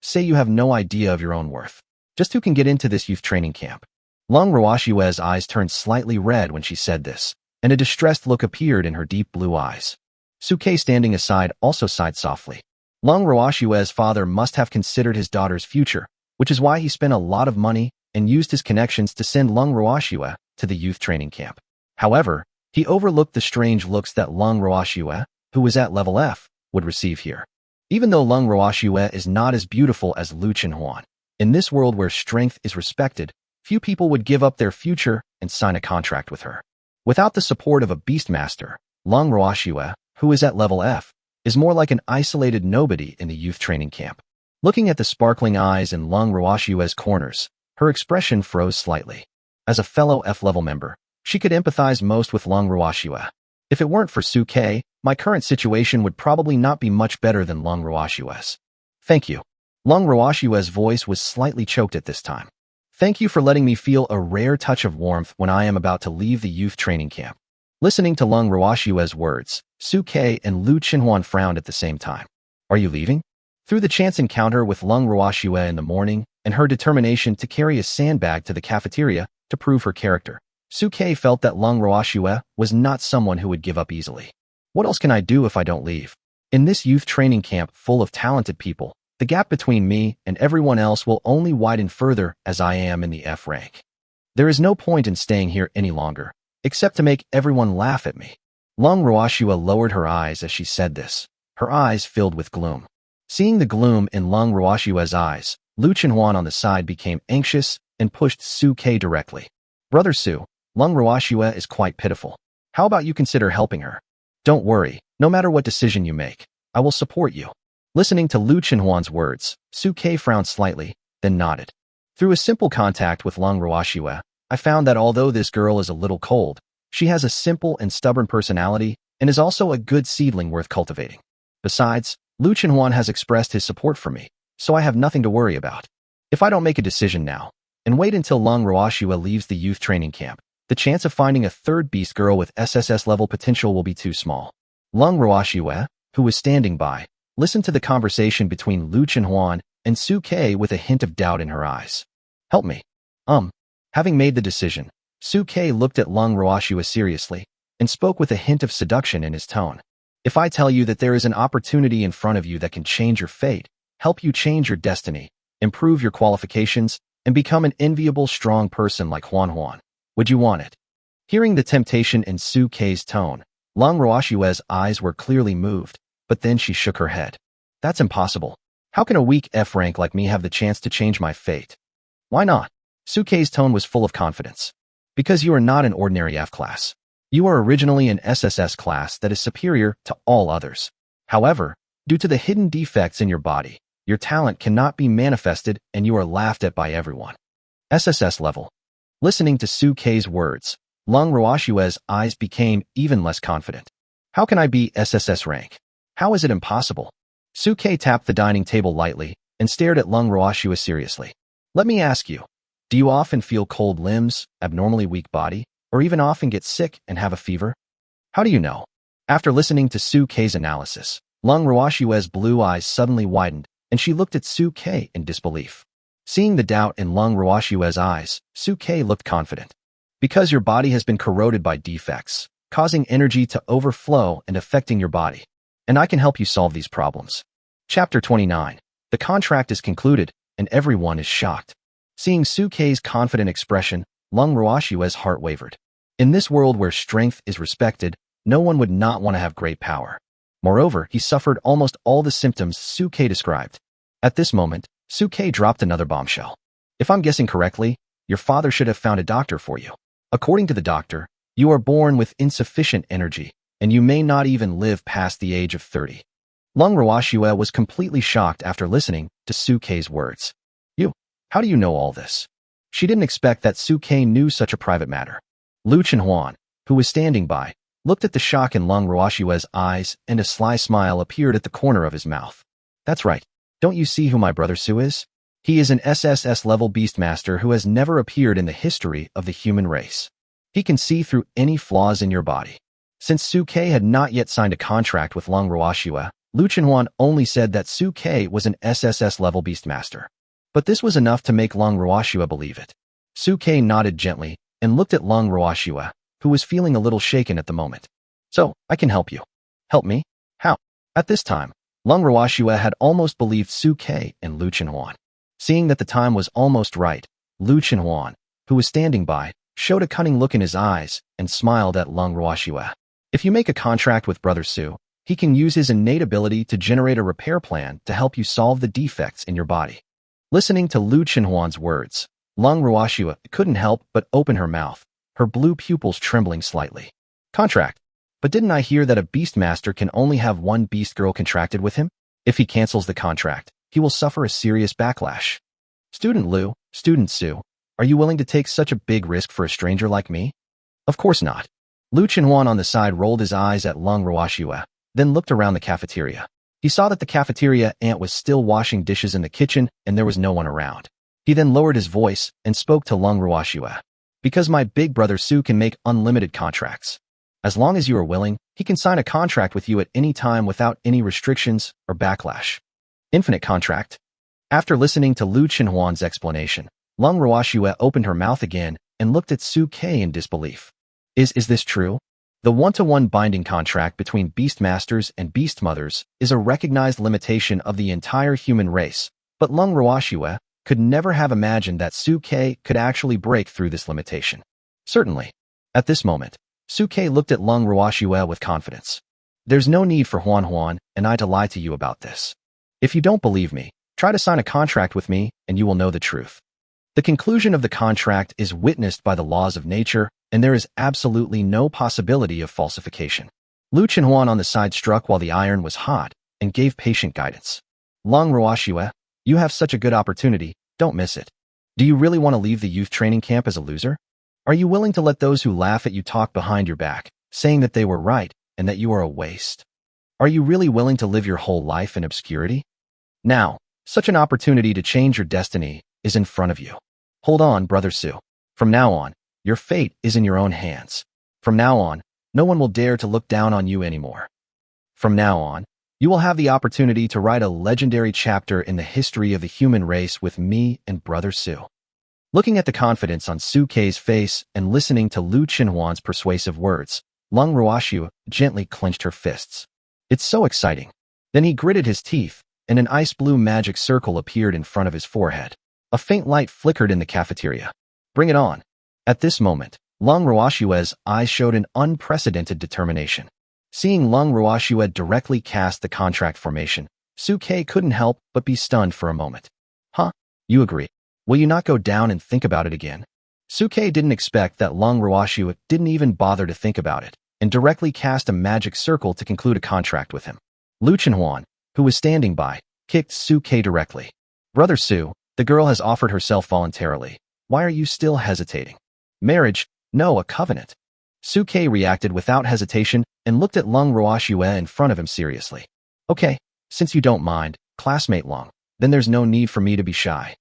Say you have no idea of your own worth. Just who can get into this youth training camp? Lung Ruoxue's eyes turned slightly red when she said this, and a distressed look appeared in her deep blue eyes. Su Ke, standing aside, also sighed softly. Lung Ruoxue's father must have considered his daughter's future, which is why he spent a lot of money and used his connections to send Lung Ruoxue to the youth training camp. However, he overlooked the strange looks that Lung Ruoxue, who was at level F, would receive here. Even though Lung Ruoxue is not as beautiful as Lu Qinhuan, in this world where strength is respected, few people would give up their future and sign a contract with her. Without the support of a beastmaster, Lung Ruoxue, who is at level F, is more like an isolated nobody in the youth training camp. Looking at the sparkling eyes in Lung Ruoxue's corners, her expression froze slightly. As a fellow F-level member, she could empathize most with Lung Ruoxue. If it weren't for Su Ke, my current situation would probably not be much better than Lung Ruoxue's. Thank you. Lung Ruoxue's voice was slightly choked at this time. Thank you for letting me feel a rare touch of warmth when I am about to leave the youth training camp. Listening to Lung Ruoxue's words, Su Ke and Lu Qinhuan frowned at the same time. Are you leaving? Through the chance encounter with Lung Ruoxue in the morning and her determination to carry a sandbag to the cafeteria to prove her character, Su Ke felt that Lung Ruoxue was not someone who would give up easily. What else can I do if I don't leave? In this youth training camp full of talented people, the gap between me and everyone else will only widen further as I am in the F rank. There is no point in staying here any longer, except to make everyone laugh at me. Lung Ruoxue lowered her eyes as she said this, her eyes filled with gloom. Seeing the gloom in Lung Ruoxue's eyes, Lu Qinhuan on the side became anxious and pushed Su Ke directly. Brother Su, Lung Ruoxue is quite pitiful. How about you consider helping her? Don't worry, no matter what decision you make, I will support you. Listening to Lu Qinhuan's words, Su Ke frowned slightly, then nodded. Through a simple contact with Lung Ruoxue, I found that although this girl is a little cold, she has a simple and stubborn personality and is also a good seedling worth cultivating. Besides, Lu Qinhuan has expressed his support for me, so I have nothing to worry about. If I don't make a decision now, and wait until Lung Ruoxue leaves the youth training camp, the chance of finding a third beast girl with SSS level potential will be too small. Lung Ruoxue, who was standing by, listened to the conversation between Lu Qinhuan and Su Ke with a hint of doubt in her eyes. Help me. Having made the decision, Su Ke looked at Lung Ruoxue seriously and spoke with a hint of seduction in his tone. If I tell you that there is an opportunity in front of you that can change your fate, help you change your destiny, improve your qualifications, and become an enviable, strong person like Huan. Would you want it? Hearing the temptation in Su Kei's tone, Lang Ruoshue's eyes were clearly moved, but then she shook her head. That's impossible. How can a weak F rank like me have the chance to change my fate? Why not? Su Kei's tone was full of confidence. Because you are not an ordinary F class. You are originally an SSS class that is superior to all others. However, due to the hidden defects in your body, your talent cannot be manifested and you are laughed at by everyone. SSS level. Listening to Su Kei's words, Lang Ruoshue's eyes became even less confident. How can I be SSS rank? How is it impossible? Su Kei tapped the dining table lightly and stared at Lang Ruoshue seriously. Let me ask you, do you often feel cold limbs, abnormally weak body, or even often get sick and have a fever? How do you know? After listening to Su Kei's analysis, Lang Ruoshue's blue eyes suddenly widened and she looked at Su Kei in disbelief. Seeing the doubt in Lang Ruoshue's eyes, Su Kei looked confident. Because your body has been corroded by defects, causing energy to overflow and affecting your body. And I can help you solve these problems. Chapter 29. The contract is concluded, and everyone is shocked. Seeing Su Kei's confident expression, Lang Ruoshue's heart wavered. In this world where strength is respected, no one would not want to have great power. Moreover, he suffered almost all the symptoms Su Kei described. At this moment, Su Kei dropped another bombshell. If I'm guessing correctly, your father should have found a doctor for you. According to the doctor, you are born with insufficient energy, and you may not even live past the age of 30. Lang Ruoshue was completely shocked after listening to Su Kei's words. How do you know all this? She didn't expect that Su Kei knew such a private matter. Lu Chenhuan, who was standing by, looked at the shock in Lang Ruoshue's eyes and a sly smile appeared at the corner of his mouth. That's right. Don't you see who my brother Su is? He is an SSS-level beastmaster who has never appeared in the history of the human race. He can see through any flaws in your body. Since Su Kei had not yet signed a contract with Lang Ruoshue, Lu Chenhuan only said that Su Kei was an SSS-level beastmaster. But this was enough to make Lang Ruoshue believe it. Su Kei nodded gently and looked at Lang Ruoshue, who was feeling a little shaken at the moment. So, I can help you. Help me? How? At this time, Lang Ruoshue had almost believed Su Kei and Lu Chenhuan. Seeing that the time was almost right, Lu Chenhuan, who was standing by, showed a cunning look in his eyes and smiled at Lang Ruoshue. If you make a contract with Brother Su, he can use his innate ability to generate a repair plan to help you solve the defects in your body. Listening to Lu Chenhuan's words, Lang Ruoshue couldn't help but open her mouth, her blue pupils trembling slightly. Contract. But didn't I hear that a beastmaster can only have one beast girl contracted with him? If he cancels the contract, he will suffer a serious backlash. Student Lu, Student Su, are you willing to take such a big risk for a stranger like me? Of course not. Lu Chenhuan on the side rolled his eyes at Lang Ruoshue, then looked around the cafeteria. He saw that the cafeteria aunt was still washing dishes in the kitchen and there was no one around. He then lowered his voice and spoke to Lang Ruoshue. Because my big brother Su can make unlimited contracts. As long as you are willing, he can sign a contract with you at any time without any restrictions or backlash. Infinite contract. After listening to Lu Chenhuan's explanation, Lang Ruoshue opened her mouth again and looked at Su Kei in disbelief. Is this true? The one-to-one binding contract between beastmasters and beastmothers is a recognized limitation of the entire human race, but Lang Ruoshue could never have imagined that Su Kei could actually break through this limitation. Certainly. At this moment, Su Kei looked at Lang Ruoshue with confidence. There's no need for Huan and I to lie to you about this. If you don't believe me, try to sign a contract with me and you will know the truth. The conclusion of the contract is witnessed by the laws of nature, and there is absolutely no possibility of falsification. Lu Chenhuan on the side struck while the iron was hot and gave patient guidance. Lang Ruoshue, you have such a good opportunity, don't miss it. Do you really want to leave the youth training camp as a loser? Are you willing to let those who laugh at you talk behind your back, saying that they were right and that you are a waste? Are you really willing to live your whole life in obscurity? Now, such an opportunity to change your destiny is in front of you. Hold on, Brother Su. From now on, your fate is in your own hands. From now on, no one will dare to look down on you anymore. From now on, you will have the opportunity to write a legendary chapter in the history of the human race with me and Brother Su. Looking at the confidence on Su Kei's face and listening to Lu Chenhuan's persuasive words, Lang Ruoshue gently clenched her fists. It's so exciting. Then he gritted his teeth and an ice blue magic circle appeared in front of his forehead. A faint light flickered in the cafeteria. Bring it on. At this moment, Lung Ruoshue's eyes showed an unprecedented determination. Seeing Lung Ruoshue directly cast the contract formation, Suke couldn't help but be stunned for a moment. Huh? You agree? Will you not go down and think about it again? Suke didn't expect that Lung Ruoshue didn't even bother to think about it, and directly cast a magic circle to conclude a contract with him. Lu Chenhuan, who was standing by, kicked Suke directly. Brother Su, the girl has offered herself voluntarily. Why are you still hesitating? Marriage? No, a covenant. Suke reacted without hesitation and looked at Lung Ruoshue in front of him seriously. Okay, since you don't mind, classmate Lung, then there's no need for me to be shy.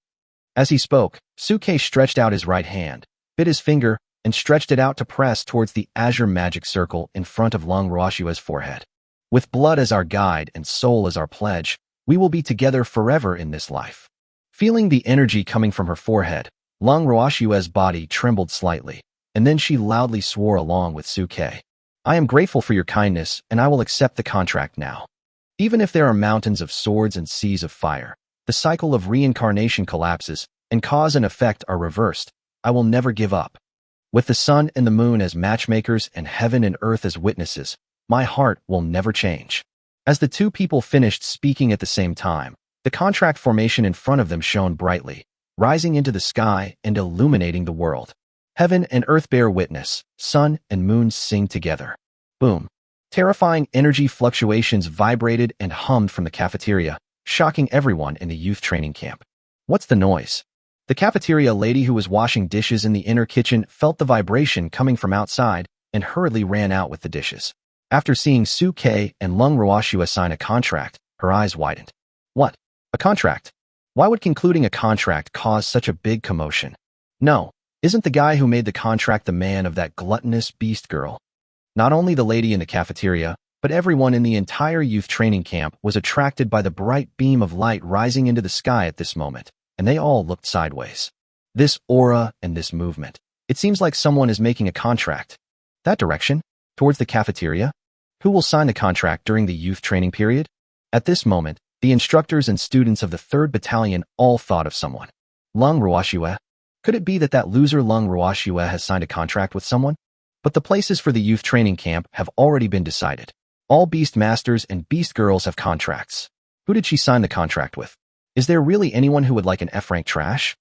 As he spoke, Suke stretched out his right hand, bit his finger, and stretched it out to press towards the azure magic circle in front of Lung Ruoshue's forehead. With blood as our guide and soul as our pledge, we will be together forever in this life. Feeling the energy coming from her forehead, Lung Ruoshue's body trembled slightly, and then she loudly swore along with Suke. I am grateful for your kindness, and I will accept the contract now. Even if there are mountains of swords and seas of fire, the cycle of reincarnation collapses, and cause and effect are reversed. I will never give up. With the sun and the moon as matchmakers and heaven and earth as witnesses, my heart will never change. As the two people finished speaking at the same time, the contract formation in front of them shone brightly, rising into the sky and illuminating the world. Heaven and earth bear witness, sun and moon sing together. Boom. Terrifying energy fluctuations vibrated and hummed from the cafeteria, shocking everyone in the youth training camp. What's the noise? The cafeteria lady who was washing dishes in the inner kitchen felt the vibration coming from outside and hurriedly ran out with the dishes. After seeing Suke and Lung Ruoshue sign a contract, her eyes widened. What? A contract? Why would concluding a contract cause such a big commotion? No, isn't the guy who made the contract the man of that gluttonous beast girl? Not only the lady in the cafeteria, but everyone in the entire youth training camp was attracted by the bright beam of light rising into the sky at this moment, and they all looked sideways. This aura and this movement. It seems like someone is making a contract. That direction? Towards the cafeteria? Who will sign the contract during the youth training period? At this moment, the instructors and students of the 3rd Battalion all thought of someone. Lung Ruoshue? Could it be that that loser Lung Ruoshue has signed a contract with someone? But the places for the youth training camp have already been decided. All beastmasters and beast girls have contracts. Who did she sign the contract with? Is there really anyone who would like an F-rank trash?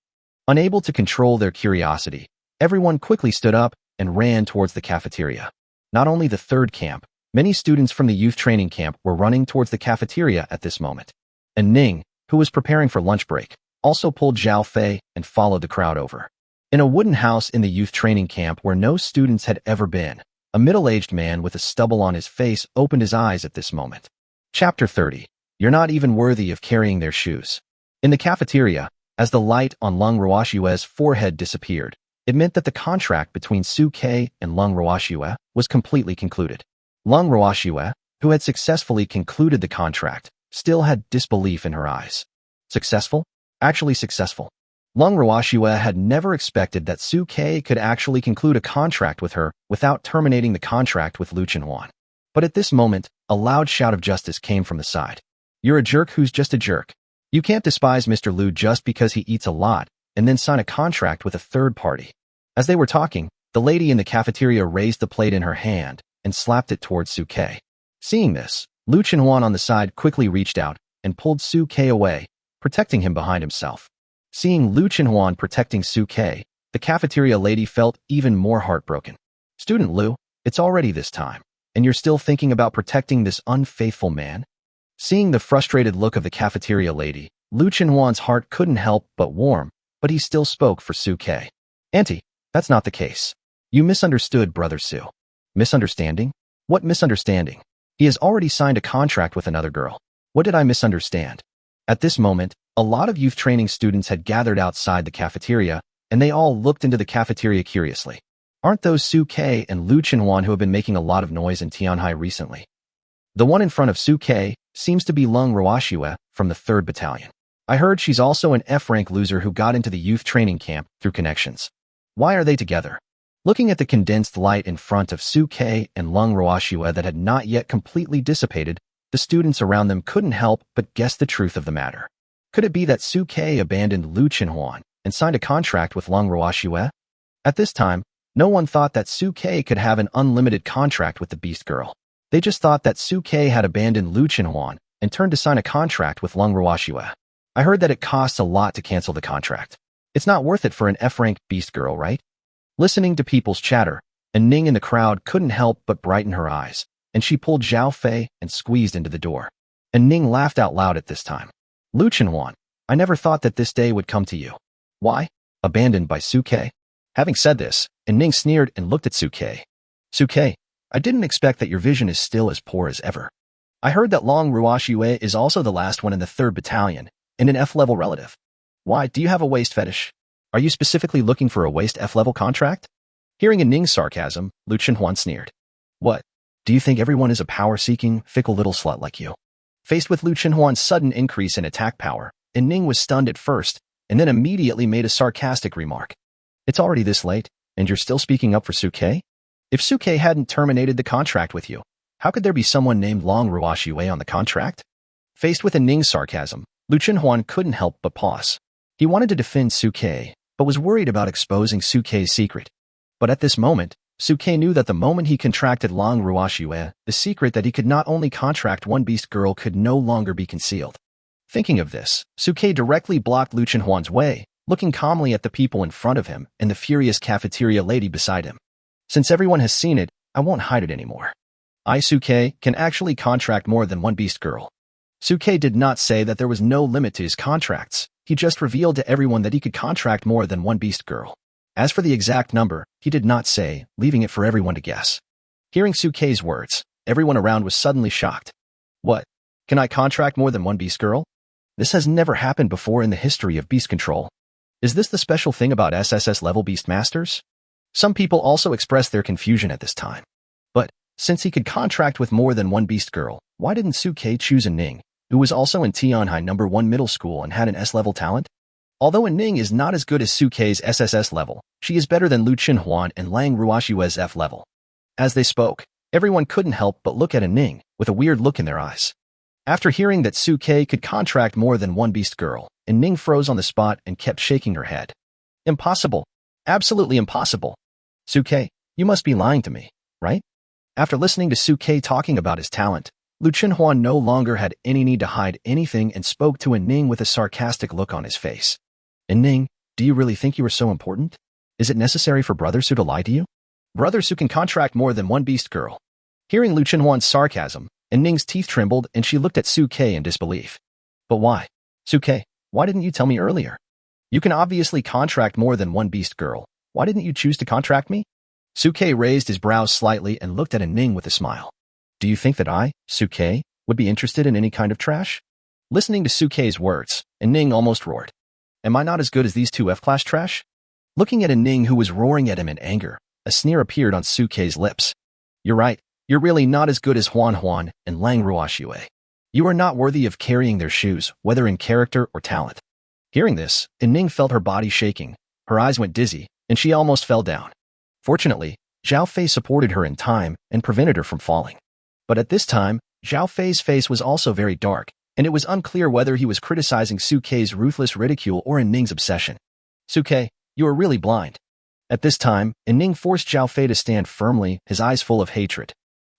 Unable to control their curiosity, everyone quickly stood up and ran towards the cafeteria. Not only the 3rd camp, many students from the youth training camp were running towards the cafeteria at this moment. An Ning, who was preparing for lunch break, also pulled Zhao Fei and followed the crowd over. In a wooden house in the youth training camp where no students had ever been, a middle-aged man with a stubble on his face opened his eyes at this moment. Chapter 30. You're not even worthy of carrying their shoes. In the cafeteria, as the light on Lung Ruoshue's forehead disappeared, it meant that the contract between Suke and Lung Ruoshue was completely concluded. Lung Ruoshue, who had successfully concluded the contract, still had disbelief in her eyes. Successful? Actually successful. Lung Ruoshue had never expected that Suke could actually conclude a contract with her without terminating the contract with Lu Chenhuan. But at this moment, a loud shout of justice came from the side. You're a jerk who's just a jerk. You can't despise Mr. Lu just because he eats a lot and then sign a contract with a third party. As they were talking, the lady in the cafeteria raised the plate in her hand and slapped it towards Suke. Seeing this, Lu Chenhuan on the side quickly reached out and pulled Suke away, protecting him behind himself. Seeing Lu Chenhuan protecting Suke, the cafeteria lady felt even more heartbroken. Student Lu, it's already this time, and you're still thinking about protecting this unfaithful man? Seeing the frustrated look of the cafeteria lady, Lu Chenhuan's heart couldn't help but warm, but he still spoke for Suke. Auntie, that's not the case. You misunderstood, Brother Su. Misunderstanding? What misunderstanding? He has already signed a contract with another girl. What did I misunderstand? At this moment, a lot of youth training students had gathered outside the cafeteria, and they all looked into the cafeteria curiously. Aren't those Suke and Lu Chenhuan who have been making a lot of noise in Tianhai recently? The one in front of Suke seems to be Lung Ruoshue from the 3rd Battalion. I heard she's also an F-rank loser who got into the youth training camp through connections. Why are they together? Looking at the condensed light in front of Suke and Lung Ruoshue that had not yet completely dissipated, The students around them couldn't help but guess the truth of the matter. Could it be that Suke abandoned Lu Chenhuan and signed a contract with Long Ruoxue? At this time, no one thought that Suke could have an unlimited contract with the Beast Girl. They just thought that Suke had abandoned Lu Chenhuan and turned to sign a contract with Long Ruoxue. I heard that it costs a lot to cancel the contract. It's not worth it for an F-ranked Beast Girl, right? Listening to people's chatter, An Ning in the crowd couldn't help but brighten her eyes, and she pulled Zhao Fei and squeezed into the door. An Ning laughed out loud at this time. Lu Chenhuan, I never thought that this day would come to you. Why? Abandoned by Suke? Having said this, An Ning sneered and looked at Suke. Suke, I didn't expect that your vision is still as poor as ever. I heard that Long Ruoxue is also the last one in the 3rd Battalion, and an F-level relative. Why, do you have a waist fetish? Are you specifically looking for a waist F-level contract? Hearing An Ning's sarcasm, Lu Chenhuan sneered. What? Do you think everyone is a power-seeking, fickle little slut like you? Faced with Lu Chenhuan's sudden increase in attack power, An Ning was stunned at first, and then immediately made a sarcastic remark. It's already this late, and you're still speaking up for Suke? If Suke hadn't terminated the contract with you, how could there be someone named Long Ruoxue on the contract? Faced with An Ning's sarcasm, Lu Chenhuan couldn't help but pause. He wanted to defend Suke, but was worried about exposing Suke's secret. But at this moment, Suke knew that the moment he contracted Long Ruoxue, the secret that he could not only contract one Beast Girl could no longer be concealed. Thinking of this, Suke directly blocked Lu Chenhuan's way, looking calmly at the people in front of him and the furious cafeteria lady beside him. Since everyone has seen it, I won't hide it anymore. I, Suke, can actually contract more than one Beast Girl. Suke did not say that there was no limit to his contracts. He just revealed to everyone that he could contract more than one Beast Girl. As for the exact number, he did not say, leaving it for everyone to guess. Hearing Suke's words, everyone around was suddenly shocked. What? Can I contract more than one Beast Girl? This has never happened before in the history of beast control. Is this the special thing about SSS level beastmasters? Some people also expressed their confusion at this time. But, since he could contract with more than one Beast Girl, why didn't Suke choose An Ning, who was also in Tianhai No. 1 middle school and had an S-level talent? Although An Ning is not as good as Suke's SSS level, she is better than Lu Chenhuan and Lang Ruoxue's F level. As they spoke, everyone couldn't help but look at An Ning with a weird look in their eyes. After hearing that Suke could contract more than one Beast Girl, An Ning froze on the spot and kept shaking her head. Impossible. Absolutely impossible. Suke, you must be lying to me, right? After listening to Suke talking about his talent, Lu Chenhuan no longer had any need to hide anything and spoke to An Ning with a sarcastic look on his face. An Ning, do you really think you are so important? Is it necessary for brothers who to lie to you? Brothers who can contract more than one Beast Girl. Hearing Lu Chenhuan's sarcasm, An Ning's teeth trembled and she looked at Suke in disbelief. But why? Suke, why didn't you tell me earlier? You can obviously contract more than one Beast Girl. Why didn't you choose to contract me? Suke raised his brows slightly and looked at An Ning with a smile. Do you think that I, Suke, would be interested in any kind of trash? Listening to Suke's words, An Ning almost roared. Am I not as good as these two F-class trash? Looking at An Ning who was roaring at him in anger, a sneer appeared on Suke's lips. You're right, you're really not as good as Huan Huan and Lang Ruoxue. You are not worthy of carrying their shoes, whether in character or talent. Hearing this, An Ning felt her body shaking, her eyes went dizzy, and she almost fell down. Fortunately, Zhao Fei supported her in time and prevented her from falling. But at this time, Zhao Fei's face was also very dark, and it was unclear whether he was criticizing Suke's ruthless ridicule or An Ning's obsession. Suke, you are really blind. At this time, An Ning forced Zhao Fei to stand firmly, his eyes full of hatred.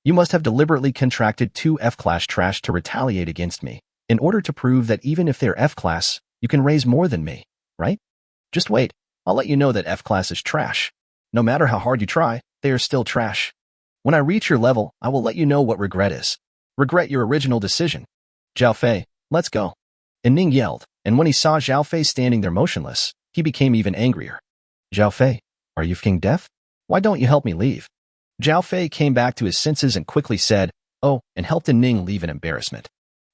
You must have deliberately contracted two F-class trash to retaliate against me, in order to prove that even if they're F-class, you can raise more than me, right? Just wait, I'll let you know that F-class is trash. No matter how hard you try, they are still trash. When I reach your level, I will let you know what regret is. Regret your original decision. Zhao Fei, let's go. An Ning yelled, and when he saw Zhao Fei standing there motionless, he became even angrier. Zhao Fei, are you f***ing deaf? Why don't you help me leave? Zhao Fei came back to his senses and quickly said, oh, and helped An Ning leave in embarrassment.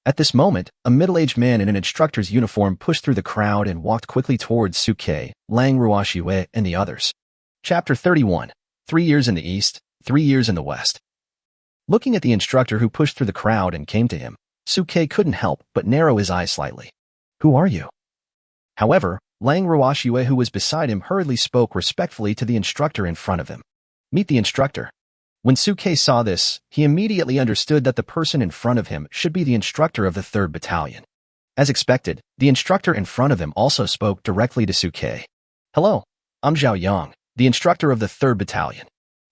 At this moment, a middle-aged man in an instructor's uniform pushed through the crowd and walked quickly towards Suke, Lang Ruoxue, and the others. Chapter 31. 3 years in the East, 3 years in the West. Looking at the instructor who pushed through the crowd and came to him, Suke couldn't help but narrow his eyes slightly. Who are you? However, Lang Ruoxue, who was beside him, hurriedly spoke respectfully to the instructor in front of him. Meet the instructor. When Suke saw this, he immediately understood that the person in front of him should be the instructor of the 3rd Battalion. As expected, the instructor in front of him also spoke directly to Suke. "Hello, I'm Zhao Yang, the instructor of the 3rd Battalion.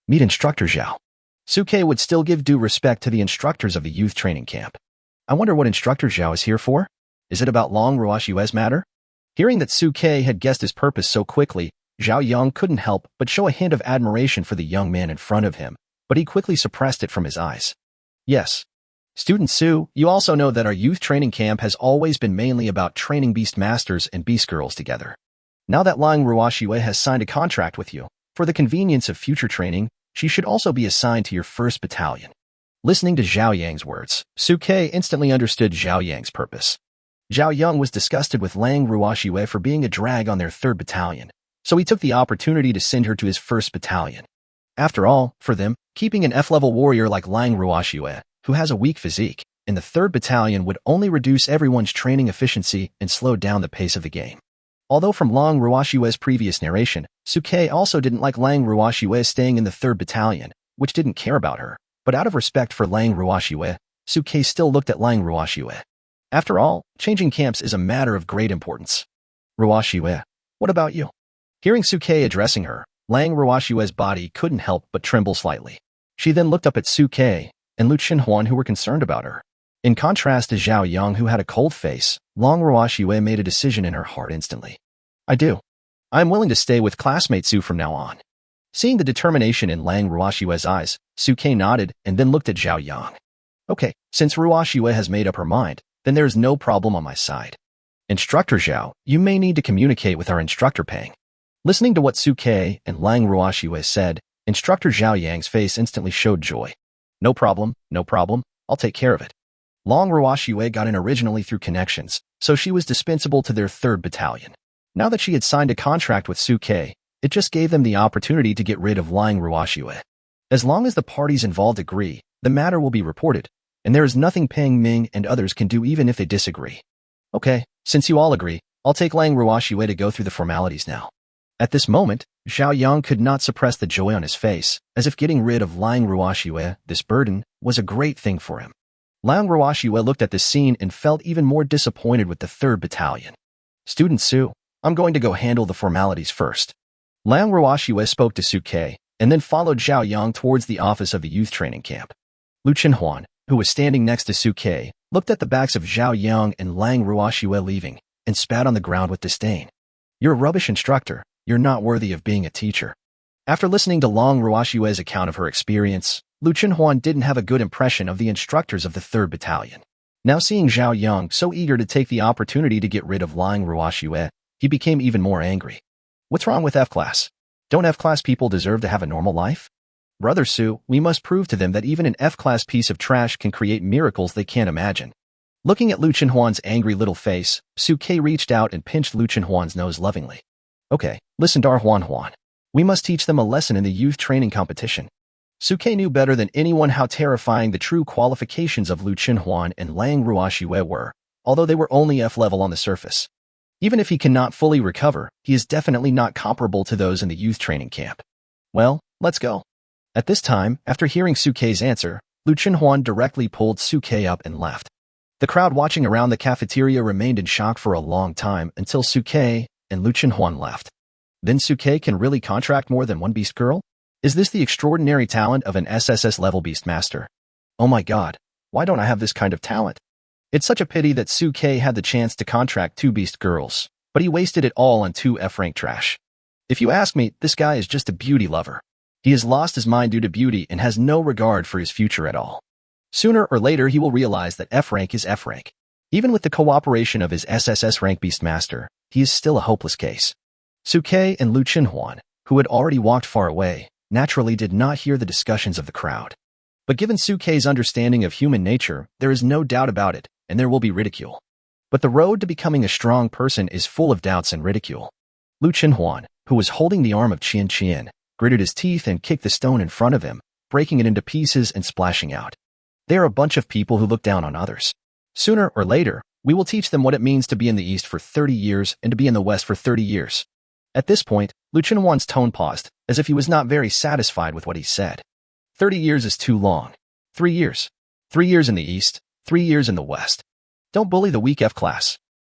Meet Instructor Zhao." Suke would still give due respect to the instructors of the youth training camp. "I wonder what Instructor Zhao is here for? Is it about Long Ruoshue's matter?" Hearing that Suke had guessed his purpose so quickly, Zhao Yang couldn't help but show a hint of admiration for the young man in front of him, but he quickly suppressed it from his eyes. "Yes. Student Su, you also know that our youth training camp has always been mainly about training beastmasters and beast girls together. Now that Lang Ruoshue has signed a contract with you, for the convenience of future training, she should also be assigned to your 1st Battalion." Listening to Zhao Yang's words, Suke instantly understood Zhao Yang's purpose. Zhao Yang was disgusted with Lang Ruoshue for being a drag on their 3rd Battalion, so he took the opportunity to send her to his 1st Battalion. After all, for them, keeping an F-level warrior like Lang Ruoshue, who has a weak physique, in the 3rd Battalion would only reduce everyone's training efficiency and slow down the pace of the game. Although from Lang Ruoshue's previous narration, Suke also didn't like Lang Ruoshue staying in the 3rd Battalion, which didn't care about her, but out of respect for Lang Ruoshue, Suke still looked at Lang Ruoshue. After all, changing camps is a matter of great importance. "Ruoshue, what about you?" Hearing Suke addressing her, Lang Ruoshue's body couldn't help but tremble slightly. She then looked up at Suke and Lu Qinhuan, who were concerned about her. In contrast to Zhao Yang, who had a cold face, Lang Ruoshue made a decision in her heart instantly. "I do. I am willing to stay with classmate Su from now on." Seeing the determination in Lang Ruoshue's eyes, Suke nodded and then looked at Zhao Yang. "Okay, since Ruoshue has made up her mind, then there is no problem on my side. Instructor Zhao, you may need to communicate with our instructor Pang." Listening to what Suke and Lang Ruoshue said, Instructor Zhao Yang's face instantly showed joy. "No problem, no problem. I'll take care of it." Lang Ruoshue got in originally through connections, so she was dispensable to their 3rd Battalion. Now that she had signed a contract with Suke, it just gave them the opportunity to get rid of Lang Ruoshue. As long as the parties involved agree, the matter will be reported, and there is nothing Peng Ming and others can do even if they disagree. "Okay, since you all agree, I'll take Lang Ruoshue to go through the formalities now." At this moment, Zhao Yang could not suppress the joy on his face, as if getting rid of Lang Ruoshue, this burden, was a great thing for him. Lang Ruoshue looked at this scene and felt even more disappointed with the 3rd Battalion. "Student Su, I'm going to go handle the formalities first." Lang Ruoshue spoke to Suke, and then followed Zhao Yang towards the office of the youth training camp. Lu Qinhuan, who was standing next to Suke, looked at the backs of Zhao Yang and Lang Ruoshue leaving, and spat on the ground with disdain. "You're a rubbish instructor. You're not worthy of being a teacher." After listening to Lang Ruoshue's account of her experience, Lu Qinhuan didn't have a good impression of the instructors of the 3rd Battalion. Now seeing Zhao Yang so eager to take the opportunity to get rid of Lang Ruoshue, he became even more angry. "What's wrong with F-class? Don't F-class people deserve to have a normal life? Brother Su, we must prove to them that even an F-class piece of trash can create miracles they can't imagine." Looking at Lu Qinhuan's angry little face, Suke reached out and pinched Lu Qinhuan's nose lovingly. "Okay, listen, Dar Huan Huan. We must teach them a lesson in the youth training competition." Suke knew better than anyone how terrifying the true qualifications of Lu Qinhuan and Lang Ruoshue were, although they were only F-level on the surface. Even if he cannot fully recover, he is definitely not comparable to those in the youth training camp. "Well, let's go." At this time, after hearing Suke's answer, Lu Qinhuan directly pulled Suke up and left. The crowd watching around the cafeteria remained in shock for a long time until Suke and Lu Qinhuan left. Then Suke can really contract more than one beast girl? Is this the extraordinary talent of an SSS level beastmaster? Oh my god, why don't I have this kind of talent? It's such a pity that Suke had the chance to contract 2 beast girls, but he wasted it all on 2 F-rank trash. If you ask me, this guy is just a beauty lover. He has lost his mind due to beauty and has no regard for his future at all. Sooner or later he will realize that F-rank is F-rank. Even with the cooperation of his SSS rank beastmaster, he is still a hopeless case. Suke and Lu Qinhuan, who had already walked far away, naturally did not hear the discussions of the crowd. But given Suke's understanding of human nature, there is no doubt about it, and there will be ridicule. But the road to becoming a strong person is full of doubts and ridicule. Lu Qinhuan, who was holding the arm of Qian Qian, gritted his teeth and kicked the stone in front of him, breaking it into pieces and splashing out. They are a bunch of people who look down on others. Sooner or later, we will teach them what it means to be in the East for 30 years and to be in the West for 30 years. At this point, Lu Qinhuan's tone paused, as if he was not very satisfied with what he said. 30 years is too long. 3 years. 3 years in the East, 3 years in the West. Don't bully the weak F class.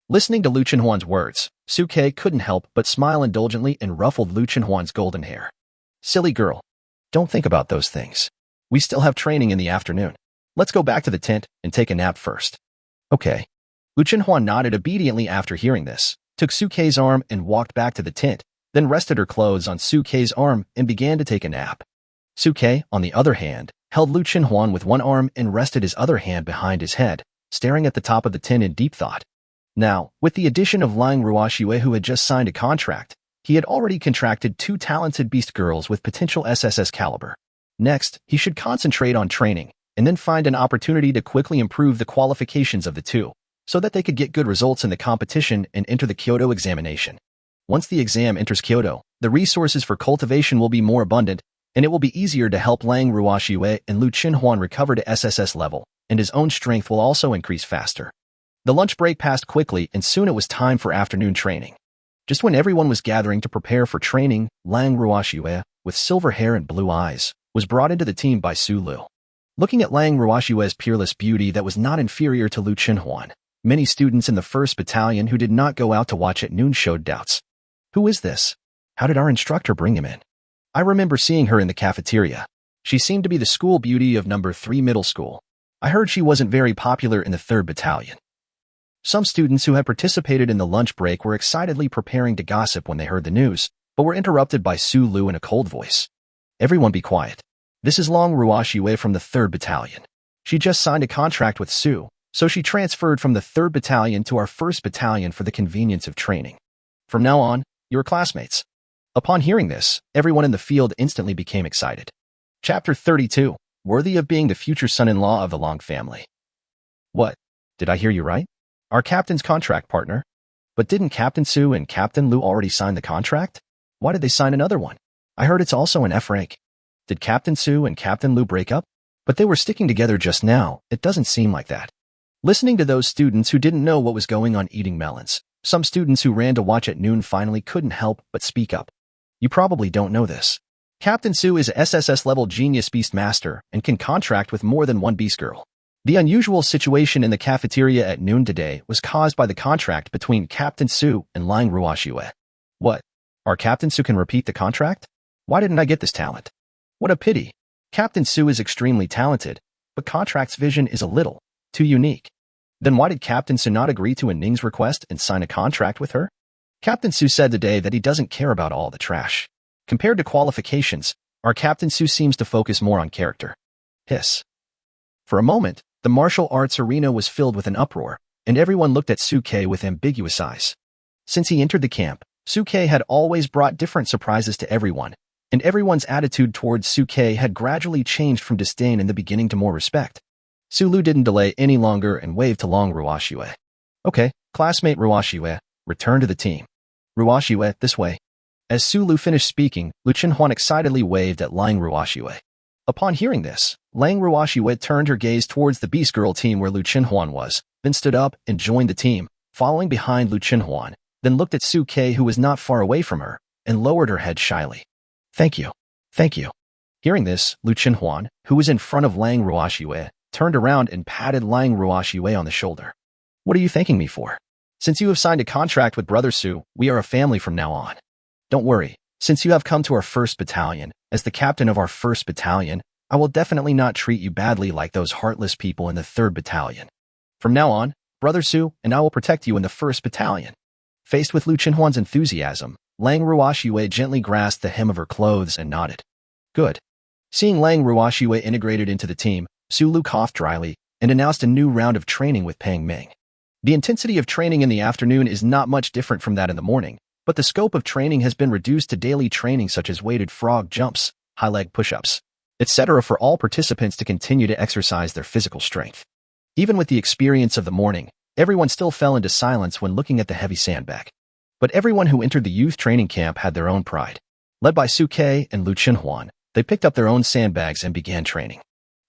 Listening to Lu Chenhuan's words, Suke couldn't help but smile indulgently and ruffled Lu Chenhuan's golden hair. Silly girl. Don't think about those things. We still have training in the afternoon. Let's go back to the tent and take a nap first. Okay. Lu Chenhuan nodded obediently after hearing this, took Suke's arm and walked back to the tent, then rested her clothes on Suke's arm and began to take a nap. Suke, on the other hand, held Lu Chenhuan with one arm and rested his other hand behind his head, staring at the top of the tent in deep thought. Now, with the addition of Lang Ruoxue, who had just signed a contract, he had already contracted 2 talented beast girls with potential SSS caliber. Next, he should concentrate on training, and then find an opportunity to quickly improve the qualifications of the 2, so that they could get good results in the competition and enter the Kyoto examination. Once the exam enters Kyoto, the resources for cultivation will be more abundant, and it will be easier to help Lang Ruoxue and Lu Chenhuan recover to SSS level, and his own strength will also increase faster. The lunch break passed quickly, and soon it was time for afternoon training. Just when everyone was gathering to prepare for training, Lang Ruoxue, with silver hair and blue eyes, was brought into the team by Su Lu. Looking at Lang Ruoxue's peerless beauty that was not inferior to Lu Chenhuan, many students in the 1st Battalion who did not go out to watch at noon showed doubts. Who is this? How did our instructor bring him in? I remember seeing her in the cafeteria. She seemed to be the school beauty of number 3 middle school. I heard she wasn't very popular in the 3rd Battalion. Some students who had participated in the lunch break were excitedly preparing to gossip when they heard the news, but were interrupted by Su Lu in a cold voice. Everyone be quiet. This is Lang Ruoxue from the 3rd Battalion. She just signed a contract with Su, so she transferred from the 3rd Battalion to our 1st Battalion for the convenience of training. From now on, you're classmates. Upon hearing this, everyone in the field instantly became excited. Chapter 32, Worthy of being the future son-in-law of the Lang family. What? Did I hear you right? Our captain's contract partner? But didn't Captain Su and Captain Lu already sign the contract? Why did they sign another one? I heard it's also an F rank. Did Captain Su and Captain Lu break up? But they were sticking together just now. It doesn't seem like that. Listening to those students who didn't know what was going on eating melons, some students who ran to watch at noon finally couldn't help but speak up. You probably don't know this. Captain Su is a SSS level genius beastmaster and can contract with more than one beast girl. The unusual situation in the cafeteria at noon today was caused by the contract between Captain Su and Lang Ruoxue. What? Our Captain Su can repeat the contract? Why didn't I get this talent? What a pity. Captain Su is extremely talented, but contract's vision is a little too unique. Then why did Captain Su not agree to An Ning's request and sign a contract with her? Captain Su said today that he doesn't care about all the trash. Compared to qualifications, our Captain Su seems to focus more on character. Hiss. For a moment, the martial arts arena was filled with an uproar, and everyone looked at Suke with ambiguous eyes. Since he entered the camp, Suke had always brought different surprises to everyone, and everyone's attitude towards Suke had gradually changed from disdain in the beginning to more respect. Su Lu didn't delay any longer and waved to Lang Ruoxue. Okay, classmate Ruoxue, return to the team. Ruoxue, this way. As Su Lu finished speaking, Lu Chenhuan excitedly waved at Lang Ruoxue. Upon hearing this, Lang Ruoxue turned her gaze towards the Beast Girl team where Lu Chenhuan was, then stood up and joined the team, following behind Lu Chenhuan, then looked at Suke who was not far away from her, and lowered her head shyly. Thank you. Thank you. Hearing this, Lu Chenhuan, who was in front of Lang Ruoxue, turned around and patted Lang Ruoxue on the shoulder. What are you thanking me for? Since you have signed a contract with Brother Su, we are a family from now on. Don't worry, since you have come to our 1st Battalion, as the captain of our 1st Battalion, I will definitely not treat you badly like those heartless people in the 3rd Battalion. From now on, Brother Su and I will protect you in the 1st Battalion. Faced with Lu Chenhuan's enthusiasm, Lang Ruoxue gently grasped the hem of her clothes and nodded. Good. Seeing Lang Ruoxue integrated into the team, Su Lu coughed dryly and announced a new round of training with Pang Ming. The intensity of training in the afternoon is not much different from that in the morning, but the scope of training has been reduced to daily training such as weighted frog jumps, high leg push-ups, etc. for all participants to continue to exercise their physical strength. Even with the experience of the morning, everyone still fell into silence when looking at the heavy sandbag. But everyone who entered the youth training camp had their own pride. Led by Suke and Lu Chenhuan, they picked up their own sandbags and began training.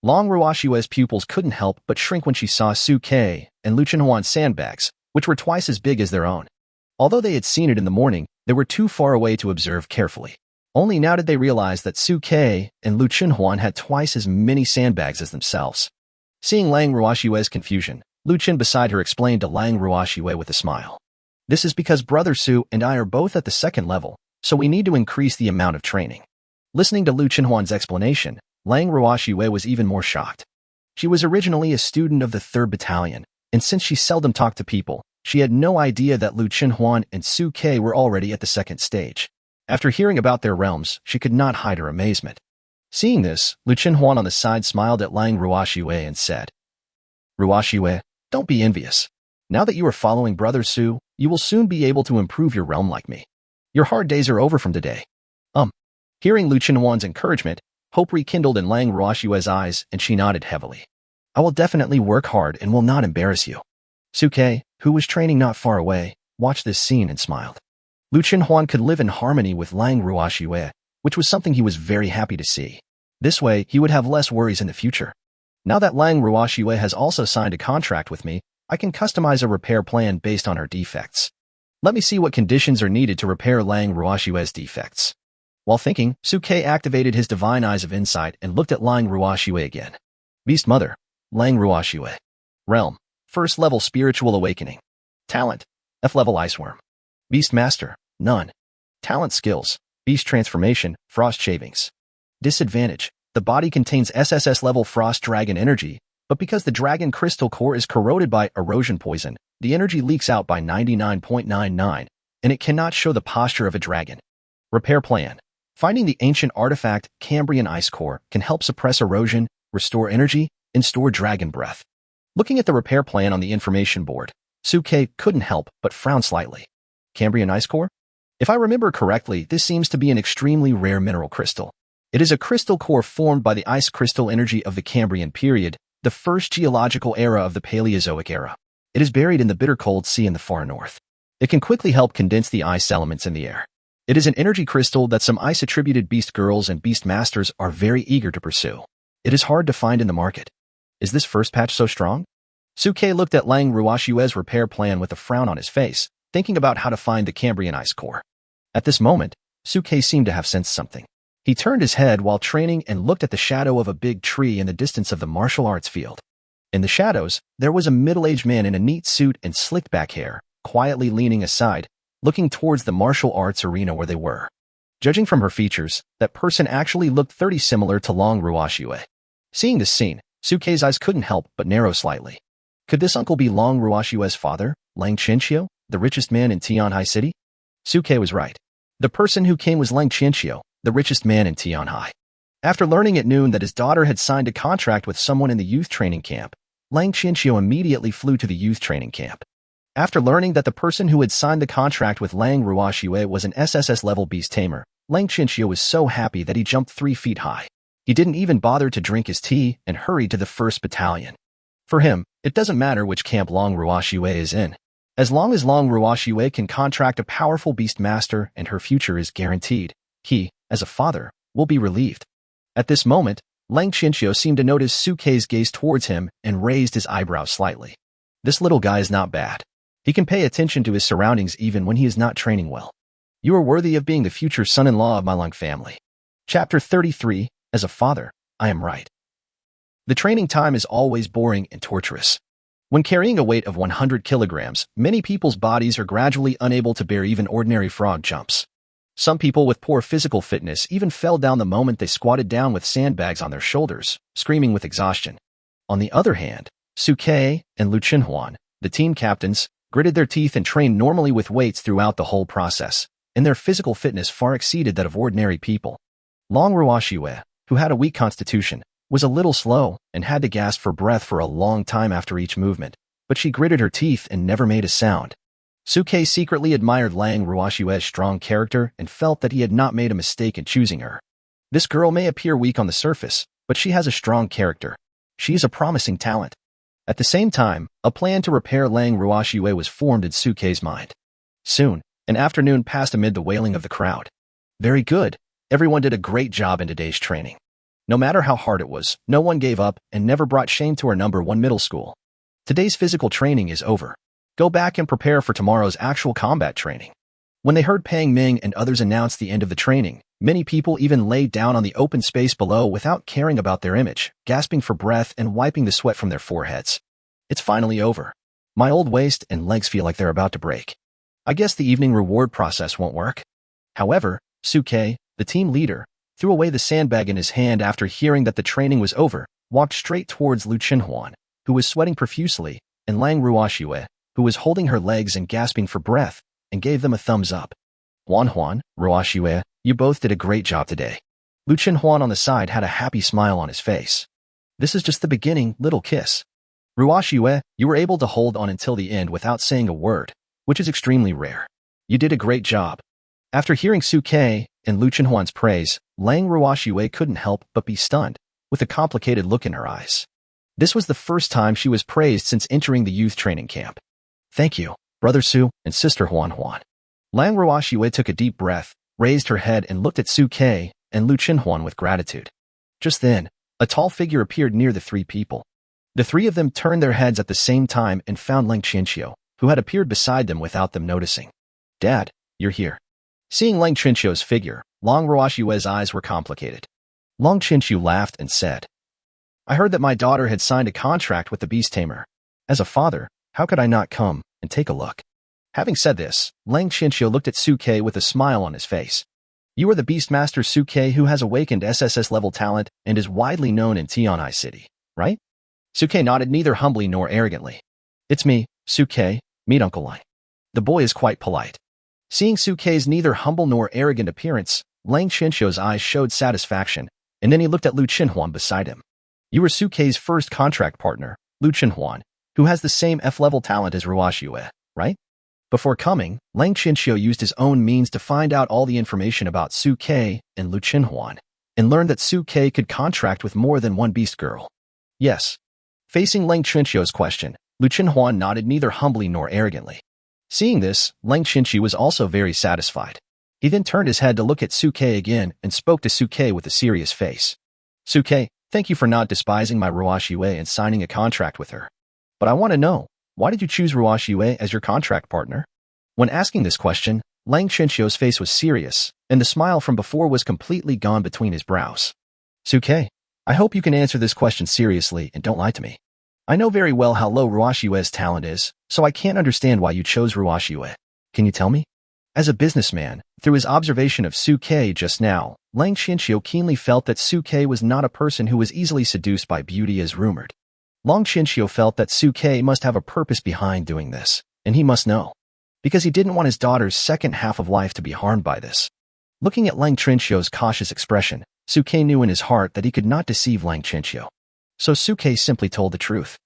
Lang Ruoxue's pupils couldn't help but shrink when she saw Suke and Lu Chenhuan's sandbags, which were twice as big as their own. Although they had seen it in the morning, they were too far away to observe carefully. Only now did they realize that Su Ke and Lu Chenhuan had twice as many sandbags as themselves. Seeing Lang Ruoxue's confusion, Lu Chen beside her explained to Lang Ruoxue with a smile. This is because Brother Su and I are both at the second level, so we need to increase the amount of training. Listening to Lu Chenhuan's explanation, Lang Ruoxue was even more shocked. She was originally a student of the 3rd Battalion, and since she seldom talked to people, she had no idea that Lu Chenhuan and Su Ke were already at the 2nd stage. After hearing about their realms, she could not hide her amazement. Seeing this, Lu Chenhuan on the side smiled at Lang Ruoxue and said, Ruoxue, don't be envious. Now that you are following Brother Su, you will soon be able to improve your realm like me. Your hard days are over from today. Hearing Lu Chenhuan's encouragement, hope rekindled in Lang Ruoxue's eyes and she nodded heavily. I will definitely work hard and will not embarrass you. Su Ke, who was training not far away, watched this scene and smiled. Lu Chenhuan could live in harmony with Lang Ruoxue, which was something he was very happy to see. This way, he would have less worries in the future. Now that Lang Ruoxue has also signed a contract with me, I can customize a repair plan based on her defects. Let me see what conditions are needed to repair Lang Ruoxue's defects. While thinking, Su Ke activated his divine eyes of insight and looked at Lang Ruoxue again. Beast Mother, Lang Ruoxue. Realm, 1st level spiritual awakening. Talent, F level iceworm. Beastmaster, none. Talent skills, beast transformation, frost shavings. Disadvantage, the body contains SSS level frost dragon energy, but because the dragon crystal core is corroded by erosion poison, the energy leaks out by 99.99, and it cannot show the posture of a dragon. Repair plan. Finding the ancient artifact Cambrian ice core can help suppress erosion, restore energy, and store dragon breath. Looking at the repair plan on the information board, Su Ke couldn't help but frown slightly. Cambrian ice core? If I remember correctly, this seems to be an extremely rare mineral crystal. It is a crystal core formed by the ice crystal energy of the Cambrian period, the first geological era of the Paleozoic era. It is buried in the bitter cold sea in the far north. It can quickly help condense the ice elements in the air. It is an energy crystal that some ice-attributed beast girls and beast masters are very eager to pursue. It is hard to find in the market. Is this first patch so strong? Su Ke looked at Lang Ruoxue's repair plan with a frown on his face, thinking about how to find the Cambrian ice core. At this moment, Su Ke seemed to have sensed something. He turned his head while training and looked at the shadow of a big tree in the distance of the martial arts field. In the shadows, there was a middle-aged man in a neat suit and slicked back hair, quietly leaning aside, looking towards the martial arts arena where they were. Judging from her features, that person actually looked 30 similar to Lang Ruoxue. Seeing this scene, Su Ke's eyes couldn't help but narrow slightly. Could this uncle be Lang Ruoxue's father, Lang Qianqiu, the richest man in Tianhai City? Su Ke was right. The person who came was Lang Qianqiu, the richest man in Tianhai. After learning at noon that his daughter had signed a contract with someone in the youth training camp, Lang Qianqiu immediately flew to the youth training camp. After learning that the person who had signed the contract with Lang Ruoxue was an SSS-level beast tamer, Lang Qianqiu was so happy that he jumped 3 feet high. He didn't even bother to drink his tea and hurried to the 1st Battalion. For him, it doesn't matter which camp Lang Ruoxue is in. As long as Lang Ruoxue can contract a powerful beastmaster and her future is guaranteed, he, as a father, will be relieved. At this moment, Lang Qianqiu seemed to notice Su Ke's gaze towards him and raised his eyebrows slightly. This little guy is not bad. He can pay attention to his surroundings even when he is not training well. You are worthy of being the future son-in-law of my Lang family. Chapter 33, As a Father, I Am Right. The training time is always boring and torturous. When carrying a weight of 100 kilograms, many people's bodies are gradually unable to bear even ordinary frog jumps. Some people with poor physical fitness even fell down the moment they squatted down with sandbags on their shoulders, screaming with exhaustion. On the other hand, Su Ke and Lu Chenhuan, the team captains, gritted their teeth and trained normally with weights throughout the whole process, and their physical fitness far exceeded that of ordinary people. Lang Ruoxue, who had a weak constitution, was a little slow and had to gasp for breath for a long time after each movement, but she gritted her teeth and never made a sound. Su Ke secretly admired Lang Ruoxue's strong character and felt that he had not made a mistake in choosing her. This girl may appear weak on the surface, but she has a strong character. She is a promising talent. At the same time, a plan to repair Lang Ruoxue was formed in Su Ke's mind. Soon, an afternoon passed amid the wailing of the crowd. Very good. Everyone did a great job in today's training. No matter how hard it was, no one gave up and never brought shame to our number 1 middle school. Today's physical training is over. Go back and prepare for tomorrow's actual combat training. When they heard Pang Ming and others announce the end of the training, many people even laid down on the open space below without caring about their image, gasping for breath and wiping the sweat from their foreheads. It's finally over. My old waist and legs feel like they're about to break. I guess the evening reward process won't work. However, Suke, the team leader, threw away the sandbag in his hand after hearing that the training was over, walked straight towards Lu Chenhuan, who was sweating profusely, and Lang Ruoxue, who was holding her legs and gasping for breath, and gave them a thumbs up. Huan, Ruoxue, you both did a great job today. Lu Chenhuan on the side had a happy smile on his face. This is just the beginning, little kiss. Ruoxue, you were able to hold on until the end without saying a word, which is extremely rare. You did a great job. After hearing Suke and Lu Chenhuan's praise, Lang Ruoxue couldn't help but be stunned, with a complicated look in her eyes. This was the first time she was praised since entering the youth training camp. Thank you, Brother Su and Sister Huan. Lang Ruoxue took a deep breath, raised her head and looked at Suke and Lu Chenhuan with gratitude. Just then, a tall figure appeared near the three people. The three of them turned their heads at the same time and found Lang Chenxiu, who had appeared beside them without them noticing. Dad, you're here. Seeing Lang Chenxiu's figure, Lang Ruoxue's eyes were complicated. Lang Chenxiu laughed and said, I heard that my daughter had signed a contract with the beast tamer. As a father, how could I not come and take a look? Having said this, Lang Chenxiu looked at Suke with a smile on his face. You are the beastmaster Suke who has awakened SSS level talent and is widely known in Tianai City, right? Suke nodded neither humbly nor arrogantly. It's me, Suke, meet Uncle Lang. The boy is quite polite. Seeing Suke's neither humble nor arrogant appearance, Lang Chenxiu's eyes showed satisfaction, and then he looked at Lu Chenhuan beside him. You are Suke's first contract partner, Lu Chenhuan, who has the same F-level talent as Ruoxue, right? Before coming, Lang Chenxiu used his own means to find out all the information about Suke and Lu Chenhuan, and learned that Suke could contract with more than one beast girl. Yes. Facing Lang Chenxiu's question, Lu Chenhuan nodded neither humbly nor arrogantly. Seeing this, Lang Chenxiu was also very satisfied. He then turned his head to look at Suke again and spoke to Suke with a serious face. Suke, thank you for not despising my Ruoxue and signing a contract with her. But I want to know, why did you choose Ruoxue as your contract partner? When asking this question, Lang Chenxiu's face was serious, and the smile from before was completely gone between his brows. Suke, I hope you can answer this question seriously and don't lie to me. I know very well how low Ruoxue's talent is, so I can't understand why you chose Ruoxue. Can you tell me? As a businessman, through his observation of Suke just now, Lang Chenxiu keenly felt that Suke was not a person who was easily seduced by beauty as rumored. Lang Chenxiu felt that Suke must have a purpose behind doing this, and he must know. Because he didn't want his daughter's second half of life to be harmed by this. Looking at Lang Chenxiu's cautious expression, Suke knew in his heart that he could not deceive Lang Chenxiu. So Suke simply told the truth.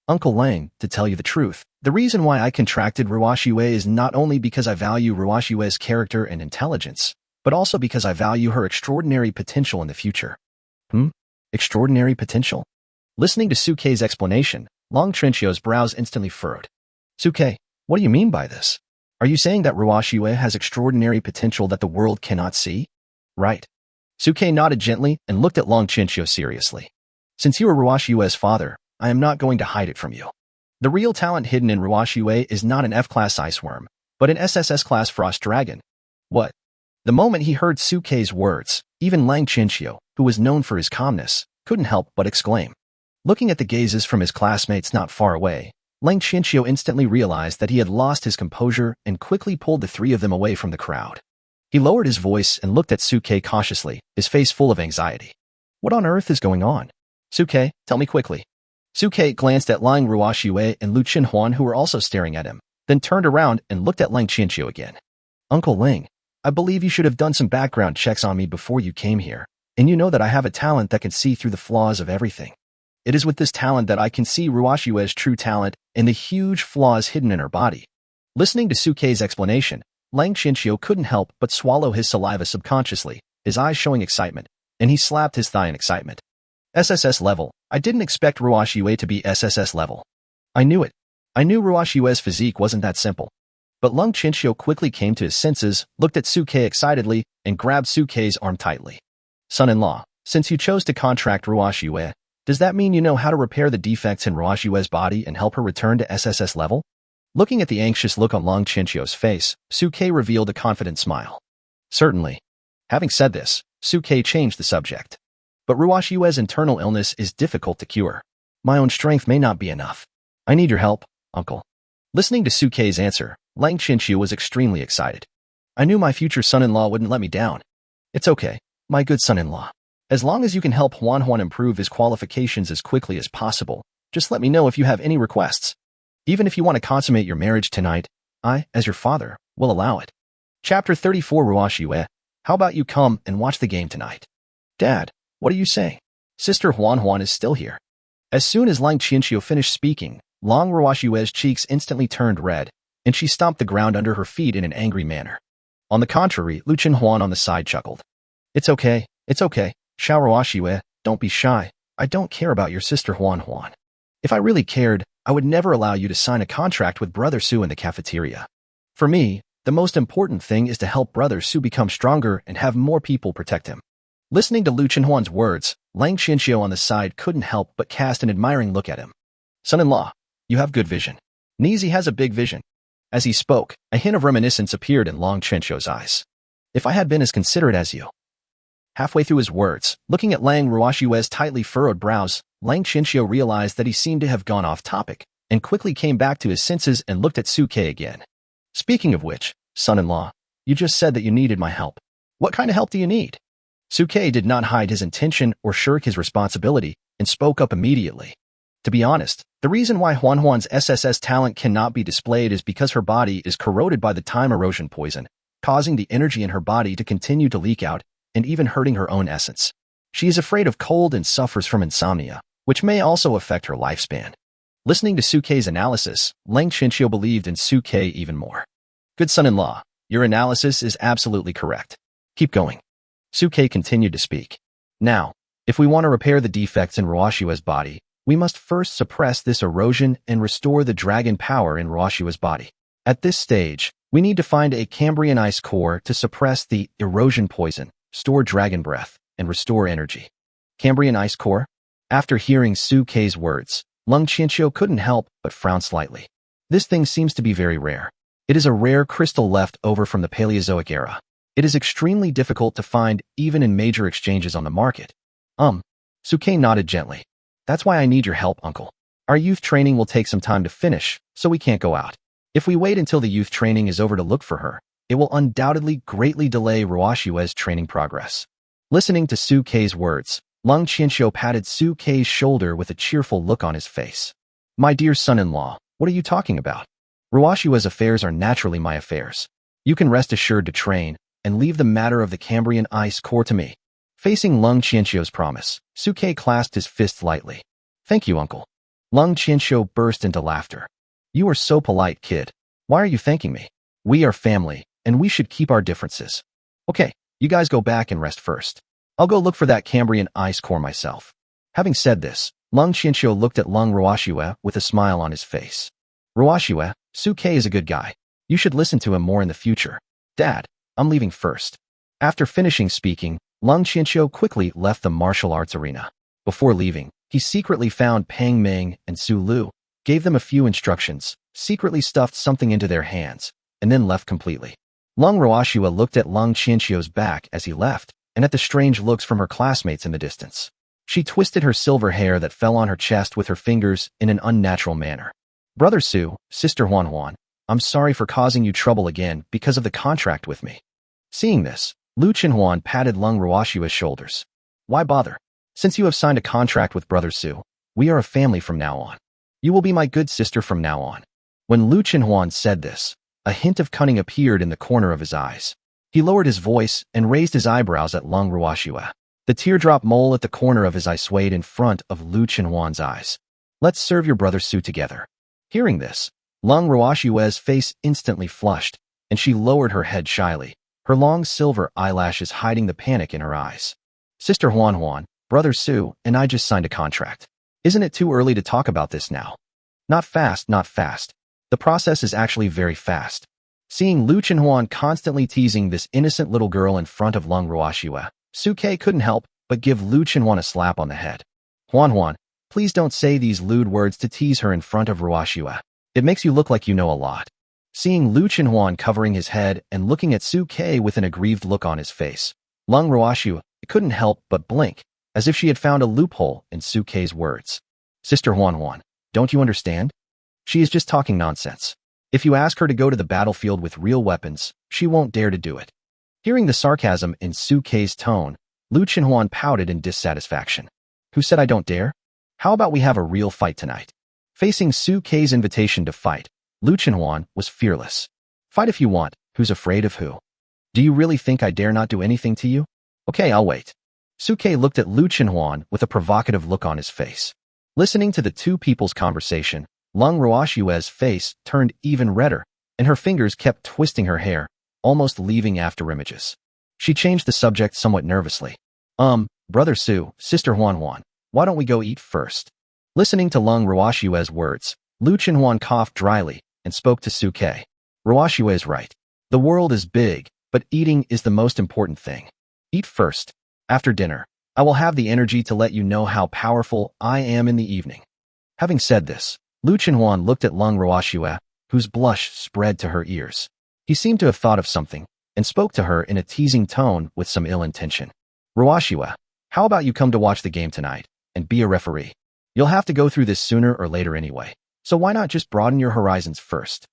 Uncle Lang, to tell you the truth, the reason why I contracted Ruoxue is not only because I value Ruoxue's character and intelligence, but also because I value her extraordinary potential in the future. Extraordinary potential? Listening to Suke's explanation, Lang Chenxiu's brows instantly furrowed. Suke, what do you mean by this? Are you saying that Ruoxue has extraordinary potential that the world cannot see? Right. Suke nodded gently and looked at Lang Chenxiu seriously. Since you are Ruoxue's father, I am not going to hide it from you. The real talent hidden in Ruoxue is not an F-class iceworm, but an SSS class frost dragon. What? The moment he heard Suke's words, even Lang Chenxiu, who was known for his calmness, couldn't help but exclaim. Looking at the gazes from his classmates not far away, Lang Chenxiu instantly realized that he had lost his composure and quickly pulled the three of them away from the crowd. He lowered his voice and looked at Suke cautiously, his face full of anxiety. What on earth is going on? Suke, tell me quickly. Suke glanced at Lang Ruoxue and Lu Chenhuan who were also staring at him, then turned around and looked at Lang Chenxiu again. Uncle Lang, I believe you should have done some background checks on me before you came here, and you know that I have a talent that can see through the flaws of everything. It is with this talent that I can see Ruoxue's true talent and the huge flaws hidden in her body. Listening to Suke's explanation, Lang Chenxiu couldn't help but swallow his saliva subconsciously, his eyes showing excitement, and he slapped his thigh in excitement. SSS level. I didn't expect Ruoxue to be SSS level. I knew it. I knew Ruoxue's physique wasn't that simple. But Lang Chenxiu quickly came to his senses, looked at Suke excitedly, and grabbed Suke's arm tightly. Son-in-law, since you chose to contract Ruoxue, does that mean you know how to repair the defects in Ruoxue's body and help her return to SSS level? Looking at the anxious look on Long Chinchio's face, Suke revealed a confident smile. Certainly. Having said this, Suke changed the subject. But Ruashiwe's internal illness is difficult to cure. My own strength may not be enough. I need your help, uncle. Listening to Suke's answer, Lang Chinchio was extremely excited. I knew my future son-in-law wouldn't let me down. It's okay, my good son-in-law. As long as you can help Huan Huan improve his qualifications as quickly as possible, just let me know if you have any requests. Even if you want to consummate your marriage tonight, I, as your father, will allow it. Chapter 34 Ruashiwe, how about you come and watch the game tonight? Dad, what are you saying? Sister Huan Huan is still here. As soon as Lang Chinchio finished speaking, Long Ruashiwe's cheeks instantly turned red, and she stomped the ground under her feet in an angry manner. On the contrary, Lu Chenhuan on the side chuckled. It's okay, Xiao Ruashiwe, don't be shy. I don't care about your sister Huan Huan. If I really cared, I would never allow you to sign a contract with Brother Su in the cafeteria. For me, the most important thing is to help Brother Su become stronger and have more people protect him. Listening to Lu Chenhuan's words, Lang Chinchio on the side couldn't help but cast an admiring look at him. Son-in-law, you have good vision. Nizi has a big vision. As he spoke, a hint of reminiscence appeared in Long Chinchio's eyes. If I had been as considerate as you. Halfway through his words, looking at Lang Ruashiwe's tightly furrowed brows, Lang Chinchio realized that he seemed to have gone off topic, and quickly came back to his senses and looked at Suke again. Speaking of which, son-in-law, you just said that you needed my help. What kind of help do you need? Suke did not hide his intention or shirk his responsibility, and spoke up immediately. To be honest, the reason why Huan Huan's SSS talent cannot be displayed is because her body is corroded by the time erosion poison, causing the energy in her body to continue to leak out, and even hurting her own essence. She is afraid of cold and suffers from insomnia, which may also affect her lifespan. Listening to Suke's analysis, Lang Chinchio believed in Suke even more. Good son-in-law, your analysis is absolutely correct. Keep going. Suke continued to speak. Now, if we want to repair the defects in Ruashiwe's body, we must first suppress this erosion and restore the dragon power in Ruashiwe's body. At this stage, we need to find a Cambrian ice core to suppress the erosion poison, store dragon breath, and restore energy. Cambrian ice core? After hearing Suke's words, Lang Chinchio couldn't help but frown slightly. This thing seems to be very rare. It is a rare crystal left over from the Paleozoic era. It is extremely difficult to find even in major exchanges on the market. Suke nodded gently. That's why I need your help, uncle. Our youth training will take some time to finish, so we can't go out. If we wait until the youth training is over to look for her, it will undoubtedly greatly delay Ruashiwe's training progress. Listening to Suke's words, Lang Chinchio patted Suke's shoulder with a cheerful look on his face. My dear son-in-law, what are you talking about? Ruashiwe's affairs are naturally my affairs. You can rest assured to train, and leave the matter of the Cambrian ice core to me. Facing Lang Chinchio's promise, Suke clasped his fists lightly. Thank you, uncle. Lang Chinchio burst into laughter. You are so polite, kid. Why are you thanking me? We are family, and we should keep our differences. Okay, you guys go back and rest first. I'll go look for that Cambrian ice core myself. Having said this, Lang Chinchio looked at Lang Ruashiwe with a smile on his face. Ruashiwe, Suke is a good guy. You should listen to him more in the future. Dad, I'm leaving first. After finishing speaking, Lang Chinchio quickly left the martial arts arena. Before leaving, he secretly found Pang Ming and Su Lu, gave them a few instructions, secretly stuffed something into their hands, and then left completely. Lang Ruashiwe looked at Lang Chinchio's back as he left, and at the strange looks from her classmates in the distance. She twisted her silver hair that fell on her chest with her fingers in an unnatural manner. Brother Su, Sister Huan Huan, I'm sorry for causing you trouble again because of the contract with me. Seeing this, Lu Chenhuan patted Lang Ruashiwe's shoulders. Why bother? Since you have signed a contract with Brother Su, we are a family from now on. You will be my good sister from now on. When Lu Chenhuan said this, a hint of cunning appeared in the corner of his eyes. He lowered his voice and raised his eyebrows at Lang Ruashiwe. The teardrop mole at the corner of his eye swayed in front of Lu Chenhuan's eyes. Let's serve your Brother Su together. Hearing this, Lang Ruashiwe's face instantly flushed, and she lowered her head shyly, her long silver eyelashes hiding the panic in her eyes. Sister Huan Huan, Brother Su, and I just signed a contract. Isn't it too early to talk about this now? Not fast, not fast. The process is actually very fast. Seeing Lu Chenhuan constantly teasing this innocent little girl in front of Lang Ruashiwe, Suke couldn't help but give Lu Chenhuan a slap on the head. Huan Huan, please don't say these lewd words to tease her in front of Ruashiwe. It makes you look like you know a lot. Seeing Lu Chenhuan covering his head and looking at Su Ke with an aggrieved look on his face, Lung Ruoxue couldn't help but blink, as if she had found a loophole in Su Ke's words. Sister Huan, don't you understand? She is just talking nonsense. If you ask her to go to the battlefield with real weapons, she won't dare to do it. Hearing the sarcasm in Su Ke's tone, Lu Chenhuan pouted in dissatisfaction. Who said I don't dare? How about we have a real fight tonight? Facing Su Ke's invitation to fight, Lu Chenhuan was fearless. Fight if you want, who's afraid of who? Do you really think I dare not do anything to you? Okay, I'll wait. Su Ke looked at Lu Chenhuan with a provocative look on his face. Listening to the two people's conversation, Lung Ruoxue's face turned even redder, and her fingers kept twisting her hair, almost leaving afterimages. She changed the subject somewhat nervously. Brother Su, Sister Huan, why don't we go eat first? Listening to Lung Ruoxue's words, Lu Chenhuan coughed dryly and spoke to Su Ke. Ruoxue is right. The world is big, but eating is the most important thing. Eat first. After dinner, I will have the energy to let you know how powerful I am in the evening. Having said this, Lu Chenhuan looked at Lung Ruoxue, whose blush spread to her ears. He seemed to have thought of something, and spoke to her in a teasing tone with some ill intention. Ruoxue, how about you come to watch the game tonight, and be a referee? You'll have to go through this sooner or later anyway, so why not just broaden your horizons first?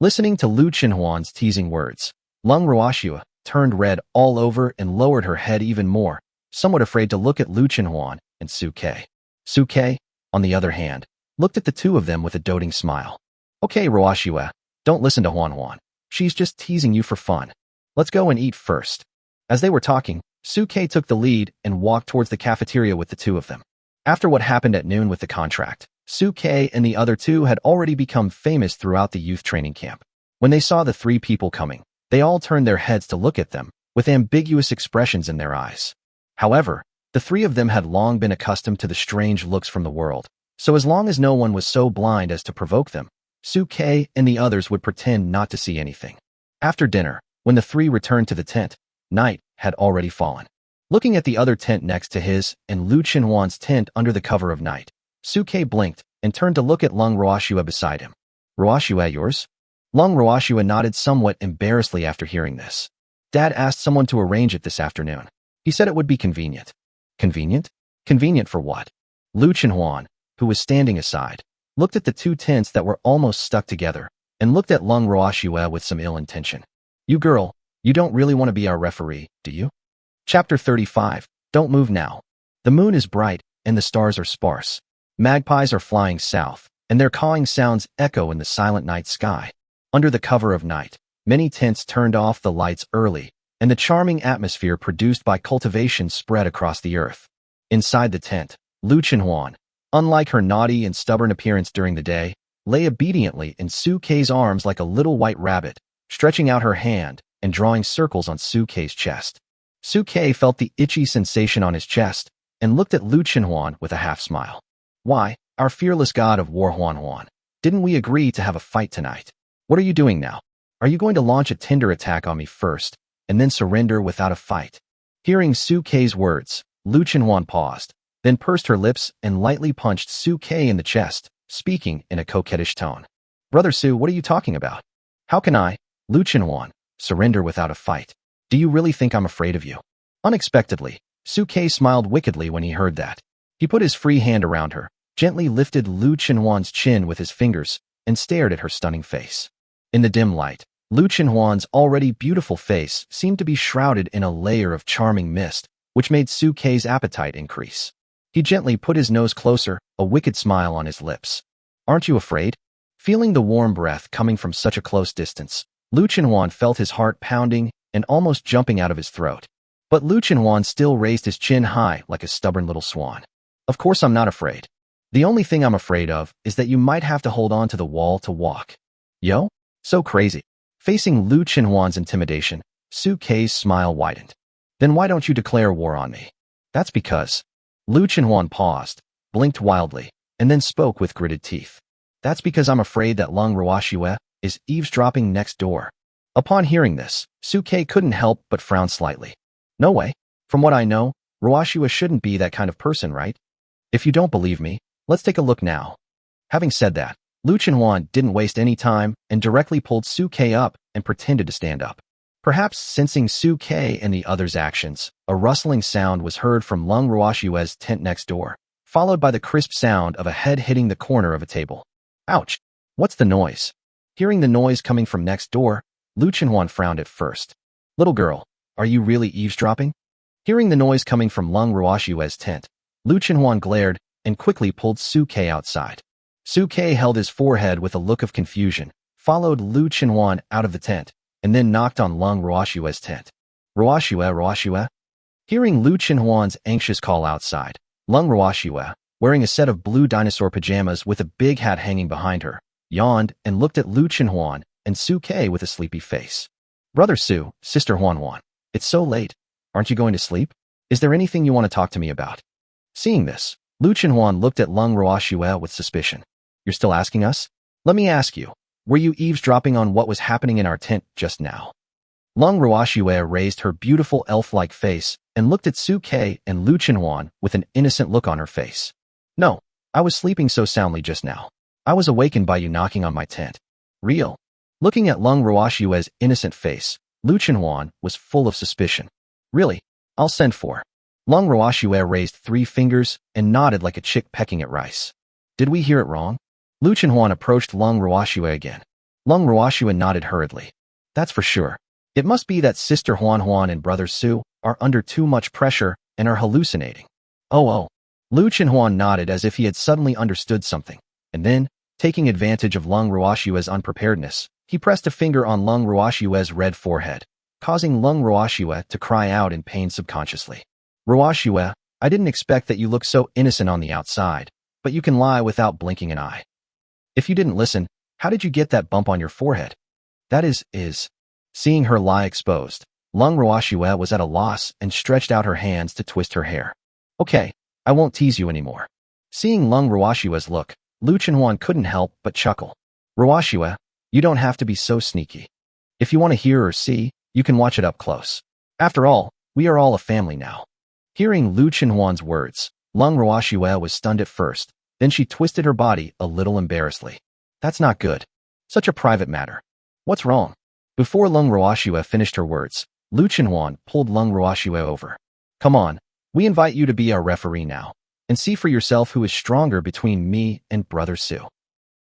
Listening to Lu Chenhuan's teasing words, Lung Ruoxue turned red all over and lowered her head even more, somewhat afraid to look at Lu Chenhuan and Su Ke. Su Ke, on the other hand, looked at the two of them with a doting smile. Okay, Ruoxue, don't listen to Huan. She's just teasing you for fun. Let's go and eat first. As they were talking, Su Ke took the lead and walked towards the cafeteria with the two of them. After what happened at noon with the contract, Su Ke and the other two had already become famous throughout the youth training camp. When they saw the three people coming, they all turned their heads to look at them, with ambiguous expressions in their eyes. However, the three of them had long been accustomed to the strange looks from the world, so as long as no one was so blind as to provoke them, Su Ke and the others would pretend not to see anything. After dinner, when the three returned to the tent, night had already fallen. Looking at the other tent next to his and Lu Chenhuan's tent under the cover of night, Su Ke blinked and turned to look at Lung Ruoxue beside him. Ruoxue, yours? Lung Ruoxue nodded somewhat embarrassedly after hearing this. Dad asked someone to arrange it this afternoon. He said it would be convenient. Convenient? Convenient for what? Lu Chenhuan, who was standing aside, looked at the two tents that were almost stuck together and looked at Lung Ruoxue with some ill intention. You girl, you don't really want to be our referee, do you? Chapter 35. Don't move now. The moon is bright and the stars are sparse. Magpies are flying south, and their cawing sounds echo in the silent night sky. Under the cover of night, many tents turned off the lights early, and the charming atmosphere produced by cultivation spread across the earth. Inside the tent, Lu Chenhuan, unlike her naughty and stubborn appearance during the day, lay obediently in Su Ke's arms like a little white rabbit, stretching out her hand and drawing circles on Su Ke's chest. Su Ke felt the itchy sensation on his chest and looked at Lu Chenhuan with a half-smile. Why, our fearless god of war Huan, didn't we agree to have a fight tonight? What are you doing now? Are you going to launch a tinder attack on me first, and then surrender without a fight? Hearing Su Ke's words, Lu Chenhuan paused, then pursed her lips and lightly punched Su Ke in the chest, speaking in a coquettish tone. Brother Su, what are you talking about? How can I, Lu Chenhuan, surrender without a fight? Do you really think I'm afraid of you? Unexpectedly, Su Ke smiled wickedly when he heard that. He put his free hand around her, gently lifted Lu Chenhuan's chin with his fingers, and stared at her stunning face. In the dim light, Lu Chenhuan's already beautiful face seemed to be shrouded in a layer of charming mist, which made Su Ke's appetite increase. He gently put his nose closer, a wicked smile on his lips. Aren't you afraid? Feeling the warm breath coming from such a close distance, Lu Chenhuan felt his heart pounding and almost jumping out of his throat. But Lu Chenhuan still raised his chin high like a stubborn little swan. Of course I'm not afraid. The only thing I'm afraid of is that you might have to hold on to the wall to walk. Yo? So crazy. Facing Lu Chenhuan's intimidation, Su Ke's smile widened. Then why don't you declare war on me? That's because. Lu Chenhuan paused, blinked wildly, and then spoke with gritted teeth. That's because I'm afraid that Lung Ruoxue is eavesdropping next door. Upon hearing this, Su Ke couldn't help but frown slightly. No way. From what I know, Ruoxue shouldn't be that kind of person, right? If you don't believe me, let's take a look now. Having said that, Lu Chenhuan didn't waste any time and directly pulled Su Ke up and pretended to stand up. Perhaps sensing Su Ke and the others' actions, a rustling sound was heard from Lung Ruoshue's tent next door, followed by the crisp sound of a head hitting the corner of a table. Ouch! What's the noise? Hearing the noise coming from next door, Lu Chenhuan frowned at first. Little girl, are you really eavesdropping? Hearing the noise coming from Lung Ruoshue's tent, Lu Chenhuan glared and quickly pulled Su Ke outside. Su Ke held his forehead with a look of confusion, followed Lu Chenhuan out of the tent, and then knocked on Lung Ruoshue's tent. Ruoshue? Hearing Lu Chenhuan's anxious call outside, Lung Ruoshue, wearing a set of blue dinosaur pajamas with a big hat hanging behind her, yawned and looked at Lu Chenhuan and Su Ke with a sleepy face. Brother Su, Sister Huan, it's so late. Aren't you going to sleep? Is there anything you want to talk to me about? Seeing this, Lu Chenhuan looked at Lung Ruoshue with suspicion. You're still asking us? Let me ask you, were you eavesdropping on what was happening in our tent just now? Lung Ruoshue raised her beautiful elf-like face and looked at Su Ke and Lu Chenhuan with an innocent look on her face. No, I was sleeping so soundly just now. I was awakened by you knocking on my tent. Real. Looking at Lung Ruoshue's innocent face, Lu Chenhuan was full of suspicion. Really? I'll send for. Lung Ruoshue raised 3 fingers and nodded like a chick pecking at rice. Did we hear it wrong? Lu Chenhuan approached Lung Ruoshue again. Lung Ruoshue nodded hurriedly. That's for sure. It must be that Sister Huan and Brother Su are under too much pressure and are hallucinating. Oh. Lu Chenhuan nodded as if he had suddenly understood something, and then, taking advantage of Lung Ruoshue's unpreparedness, he pressed a finger on Lung Ruoshue's red forehead, causing Lung Ruoshue to cry out in pain subconsciously. Ruoshue, I didn't expect that you look so innocent on the outside, but you can lie without blinking an eye. If you didn't listen, how did you get that bump on your forehead? That is. Seeing her lie exposed, Lung Ruoshue was at a loss and stretched out her hands to twist her hair. Okay, I won't tease you anymore. Seeing Lung Ruoshue's look, Lu Chenhuan couldn't help but chuckle. Ruoshue, you don't have to be so sneaky. If you want to hear or see, you can watch it up close. After all, we are all a family now. Hearing Lu Chenhuan's words, Lung Ruoshue was stunned at first, then she twisted her body a little embarrassedly. That's not good. Such a private matter. What's wrong? Before Lung Ruoshue finished her words, Lu Chenhuan pulled Lung Ruoshue over. Come on, we invite you to be our referee now, and see for yourself who is stronger between me and Brother Su.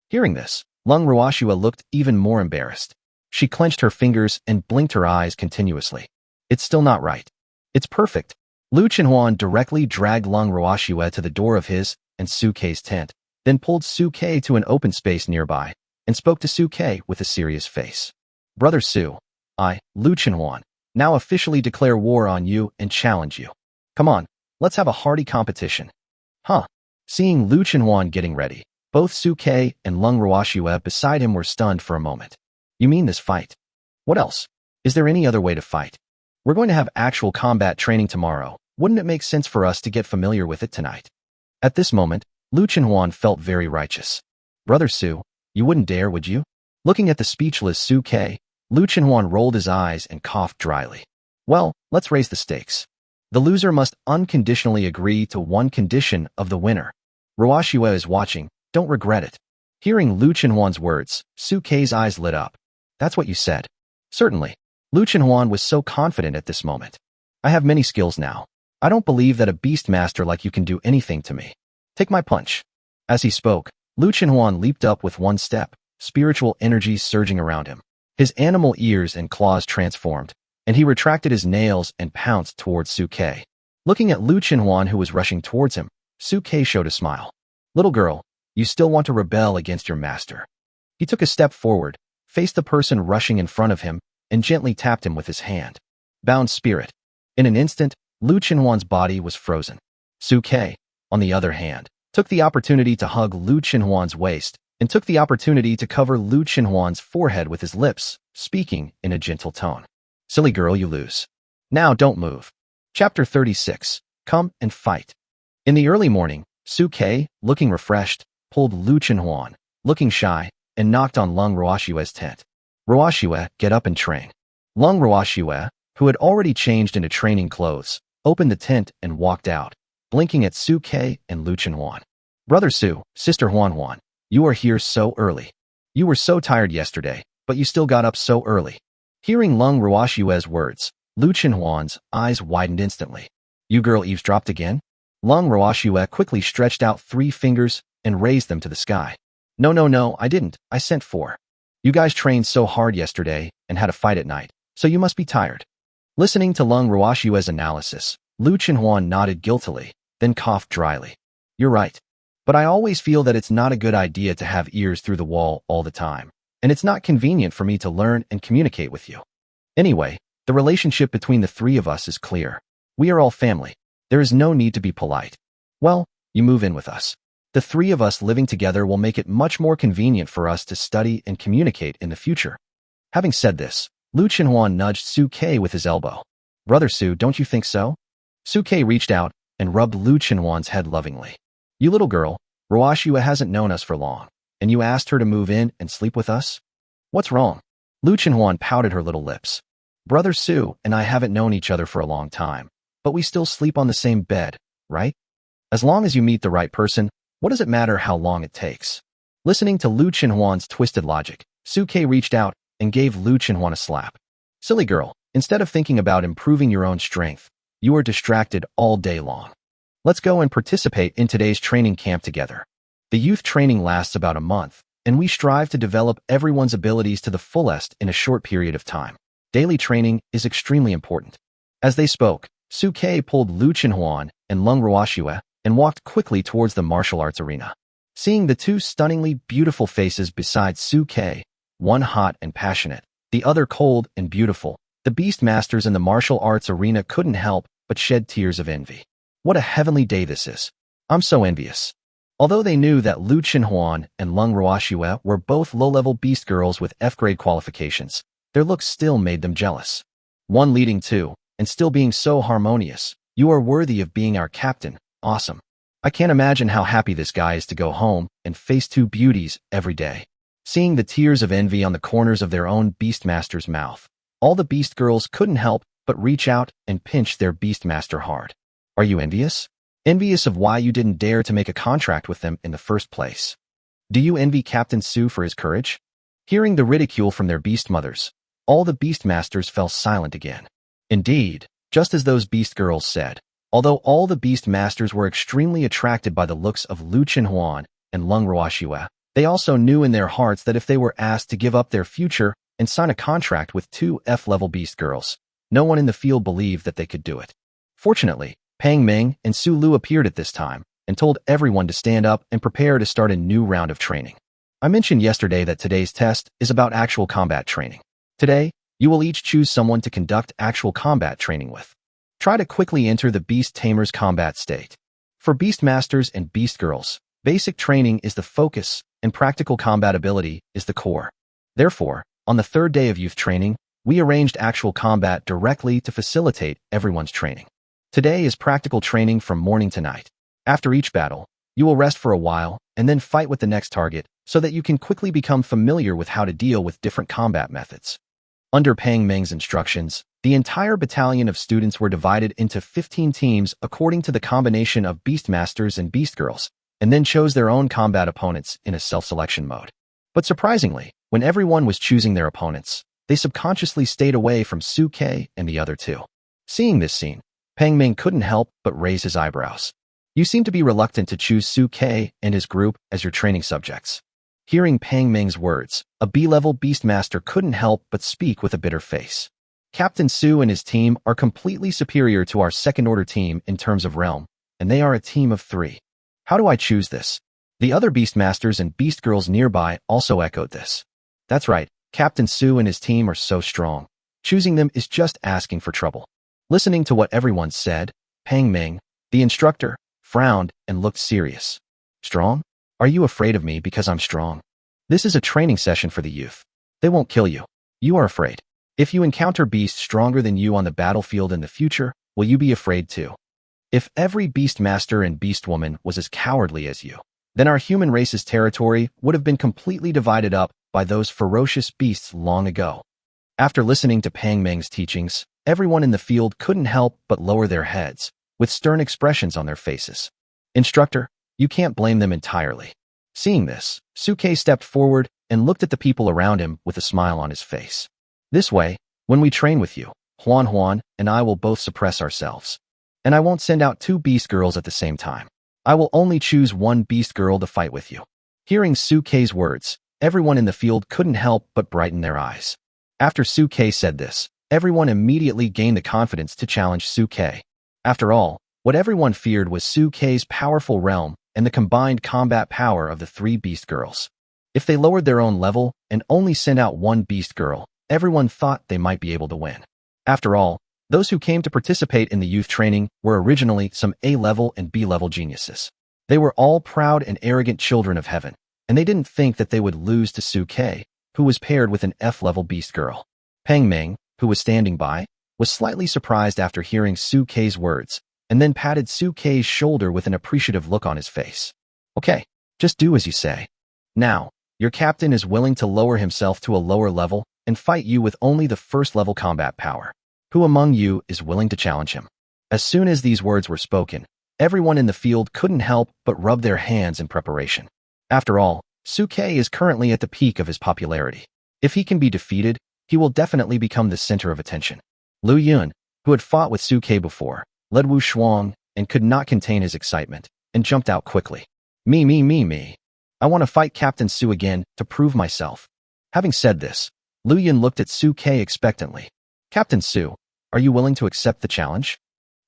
Hearing this, Lung Ruoshue looked even more embarrassed. She clenched her fingers and blinked her eyes continuously. It's still not right. It's perfect. Lu Chenhuan directly dragged Lung Ruoshue to the door of his and Su Ke's tent, then pulled Su Ke to an open space nearby, and spoke to Su Ke with a serious face. Brother Su, I, Lu Chenhuan, now officially declare war on you and challenge you. Come on, let's have a hearty competition. Huh. Seeing Lu Chenhuan getting ready, both Su Ke and Lung Ruoshue beside him were stunned for a moment. You mean this fight? What else? Is there any other way to fight? We're going to have actual combat training tomorrow. Wouldn't it make sense for us to get familiar with it tonight? At this moment, Lu Chenhuan felt very righteous. Brother Su, you wouldn't dare, would you? Looking at the speechless Su Ke, Lu Chenhuan rolled his eyes and coughed dryly. Well, let's raise the stakes. The loser must unconditionally agree to one condition of the winner. Ruoshue is watching, don't regret it. Hearing Lu Chenhuan's words, Su Ke's eyes lit up. That's what you said. Certainly. Lu Chenhuan was so confident at this moment. I have many skills now. I don't believe that a beastmaster like you can do anything to me. Take my punch. As he spoke, Lu Chenhuan leaped up with one step, spiritual energy surging around him. His animal ears and claws transformed, and he retracted his nails and pounced towards Su Ke. Looking at Lu Chenhuan who was rushing towards him, Su Ke showed a smile. Little girl, you still want to rebel against your master. He took a step forward, faced the person rushing in front of him, and gently tapped him with his hand. Bound spirit. In an instant, Lu Chenhuan's body was frozen. Su Ke, on the other hand, took the opportunity to hug Lu Chenhuan's waist, and took the opportunity to cover Lu Chenhuan's forehead with his lips, speaking in a gentle tone. Silly girl, you lose. Now don't move. Chapter 36. Come and fight. In the early morning, Su Ke, looking refreshed, pulled Lu Chenhuan, looking shy, and knocked on Lung Ruoshue's tent. Ruoshue, get up and train. Lung Ruoshue, who had already changed into training clothes, opened the tent and walked out, blinking at Su Ke and Lu Chenhuan. Brother Su, Sister Huan, You are here so early. You were so tired yesterday, but you still got up so early. Hearing Lung Ruoshue's words, Lu Chenhuan's eyes widened instantly. You girl eavesdropped again? Lung Ruoshue quickly stretched out 3 fingers and raised them to the sky. No, I didn't. I sent 4. You guys trained so hard yesterday and had a fight at night, so you must be tired. Listening to Lung Ruoshue's analysis, Lu Chenhuan nodded guiltily, then coughed dryly. You're right. But I always feel that it's not a good idea to have ears through the wall all the time, and it's not convenient for me to learn and communicate with you. Anyway, the relationship between the 3 of us is clear. We are all family. There is no need to be polite. Well, you move in with us. The 3 of us living together will make it much more convenient for us to study and communicate in the future. Having said this, Lu Chenhuan nudged Su Ke with his elbow. Brother Su, don't you think so? Su Ke reached out and rubbed Lu Chenhuan's head lovingly. You little girl, Ruoshue hasn't known us for long, and you asked her to move in and sleep with us? What's wrong? Lu Chenhuan pouted her little lips. Brother Su and I haven't known each other for a long time, but we still sleep on the same bed, right? As long as you meet the right person, what does it matter how long it takes? Listening to Lu Chenhuan's twisted logic, Su Ke reached out and gave Lu Chenhuan a slap. Silly girl, instead of thinking about improving your own strength, you are distracted all day long. Let's go and participate in today's training camp together. The youth training lasts about a month, and we strive to develop everyone's abilities to the fullest in a short period of time. Daily training is extremely important. As they spoke, Su Ke pulled Lu Chenhuan and Lung Ruoshue and walked quickly towards the martial arts arena. Seeing the 2 stunningly beautiful faces beside Su Ke, one hot and passionate, the other cold and beautiful, the beastmasters in the martial arts arena couldn't help but shed tears of envy. What a heavenly day this is. I'm so envious. Although they knew that Lu Chenhuan and Lung Ruoshue were both low-level beast girls with F-grade qualifications, their looks still made them jealous. One leading 2, and still being so harmonious. You are worthy of being our captain. Awesome. I can't imagine how happy this guy is to go home and face 2 beauties every day. Seeing the tears of envy on the corners of their own beastmaster's mouth, all the beast girls couldn't help but reach out and pinch their beastmaster hard. Are you envious? Envious of why you didn't dare to make a contract with them in the first place? Do you envy Captain Su for his courage? Hearing the ridicule from their beast mothers, all the beastmasters fell silent again. Indeed, just as those beast girls said, although all the beastmasters were extremely attracted by the looks of Lu Chenhuan and Lung Ruoshue, they also knew in their hearts that if they were asked to give up their future and sign a contract with 2 F-level beast girls, no one in the field believed that they could do it. Fortunately, Pang Ming and Su Lu appeared at this time and told everyone to stand up and prepare to start a new round of training. I mentioned yesterday that today's test is about actual combat training. Today, you will each choose someone to conduct actual combat training with. Try to quickly enter the Beast Tamer's combat state. For Beastmasters and Beast Girls, basic training is the focus and practical combat ability is the core. Therefore, on the 3rd day of youth training, we arranged actual combat directly to facilitate everyone's training. Today is practical training from morning to night. After each battle, you will rest for a while and then fight with the next target so that you can quickly become familiar with how to deal with different combat methods. Under Pang Ming's instructions, the entire battalion of students were divided into 15 teams according to the combination of Beastmasters and Beast Girls, and then chose their own combat opponents in a self-selection mode. But surprisingly, when everyone was choosing their opponents, they subconsciously stayed away from Su Ke and the other 2. Seeing this scene, Pang Ming couldn't help but raise his eyebrows. You seem to be reluctant to choose Su Ke and his group as your training subjects. Hearing Pang Ming's words, a B-level Beastmaster couldn't help but speak with a bitter face. Captain Su and his team are completely superior to our second-order team in terms of realm, and they are a team of 3. How do I choose this? The other Beastmasters and Beast Girls nearby also echoed this. That's right, Captain Su and his team are so strong. Choosing them is just asking for trouble. Listening to what everyone said, Pang Ming, the instructor, frowned and looked serious. Strong? Are you afraid of me because I'm strong? This is a training session for the youth. They won't kill you. You are afraid. If you encounter beasts stronger than you on the battlefield in the future, will you be afraid too? If every Beastmaster and Beastwoman was as cowardly as you, then our human race's territory would have been completely divided up by those ferocious beasts long ago. After listening to Pang Ming's teachings, everyone in the field couldn't help but lower their heads, with stern expressions on their faces. Instructor, you can't blame them entirely. Seeing this, Suke stepped forward and looked at the people around him with a smile on his face. This way, when we train with you, Huan and I will both suppress ourselves. And I won't send out two beast girls at the same time. I will only choose one beast girl to fight with you. Hearing Suke's words, everyone in the field couldn't help but brighten their eyes. After Suke said this, everyone immediately gained the confidence to challenge Suke. After all, what everyone feared was Suke's powerful realm and the combined combat power of the three beast girls. If they lowered their own level and only sent out one beast girl, everyone thought they might be able to win. After all, those who came to participate in the youth training were originally some A-level and B-level geniuses. They were all proud and arrogant children of heaven, and they didn't think that they would lose to Suke, who was paired with an F-level beast girl. Pang Ming, who was standing by, was slightly surprised after hearing Suke's words, and then patted Suke's shoulder with an appreciative look on his face. Okay, just do as you say. Now, your captain is willing to lower himself to a lower level and fight you with only the first-level combat power. Who among you is willing to challenge him? As soon as these words were spoken, everyone in the field couldn't help but rub their hands in preparation. After all, Suke is currently at the peak of his popularity. If he can be defeated, he will definitely become the center of attention. Lu Yun, who had fought with Suke before, led Wu Shuang and could not contain his excitement and jumped out quickly. Me. I want to fight Captain Su again to prove myself. Having said this, Lu Yun looked at Suke expectantly. Captain Su, are you willing to accept the challenge?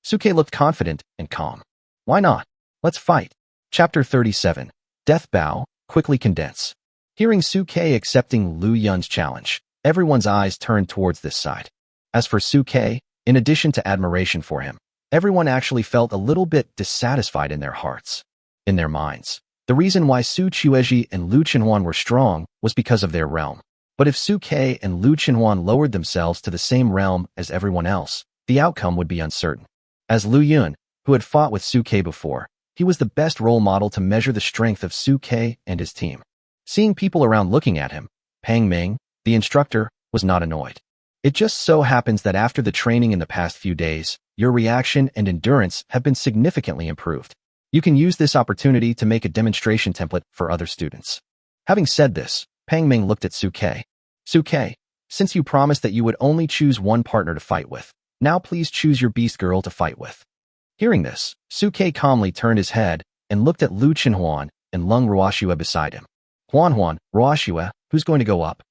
Suke looked confident and calm. Why not? Let's fight. Chapter 37. Death Bow, quickly condense. Hearing Suke accepting Lu Yun's challenge, everyone's eyes turned towards this side. As for Suke, in addition to admiration for him, everyone actually felt a little bit dissatisfied in their hearts. In their minds, the reason why Su Chueji and Lu Chenhuan were strong was because of their realm. But if Suke and Lu Chenhuan lowered themselves to the same realm as everyone else, the outcome would be uncertain. As Lu Yun, who had fought with Suke before, he was the best role model to measure the strength of Suke and his team. Seeing people around looking at him, Pang Ming, the instructor, was not annoyed. It just so happens that after the training in the past few days, your reaction and endurance have been significantly improved. You can use this opportunity to make a demonstration template for other students. Having said this, Pang Ming looked at Suke. Suke, since you promised that you would only choose one partner to fight with, now please choose your beast girl to fight with. Hearing this, Suke calmly turned his head and looked at Lu Chenhuan and Lung Ruoxue beside him. Huan, Ruoxue, who's going to go up?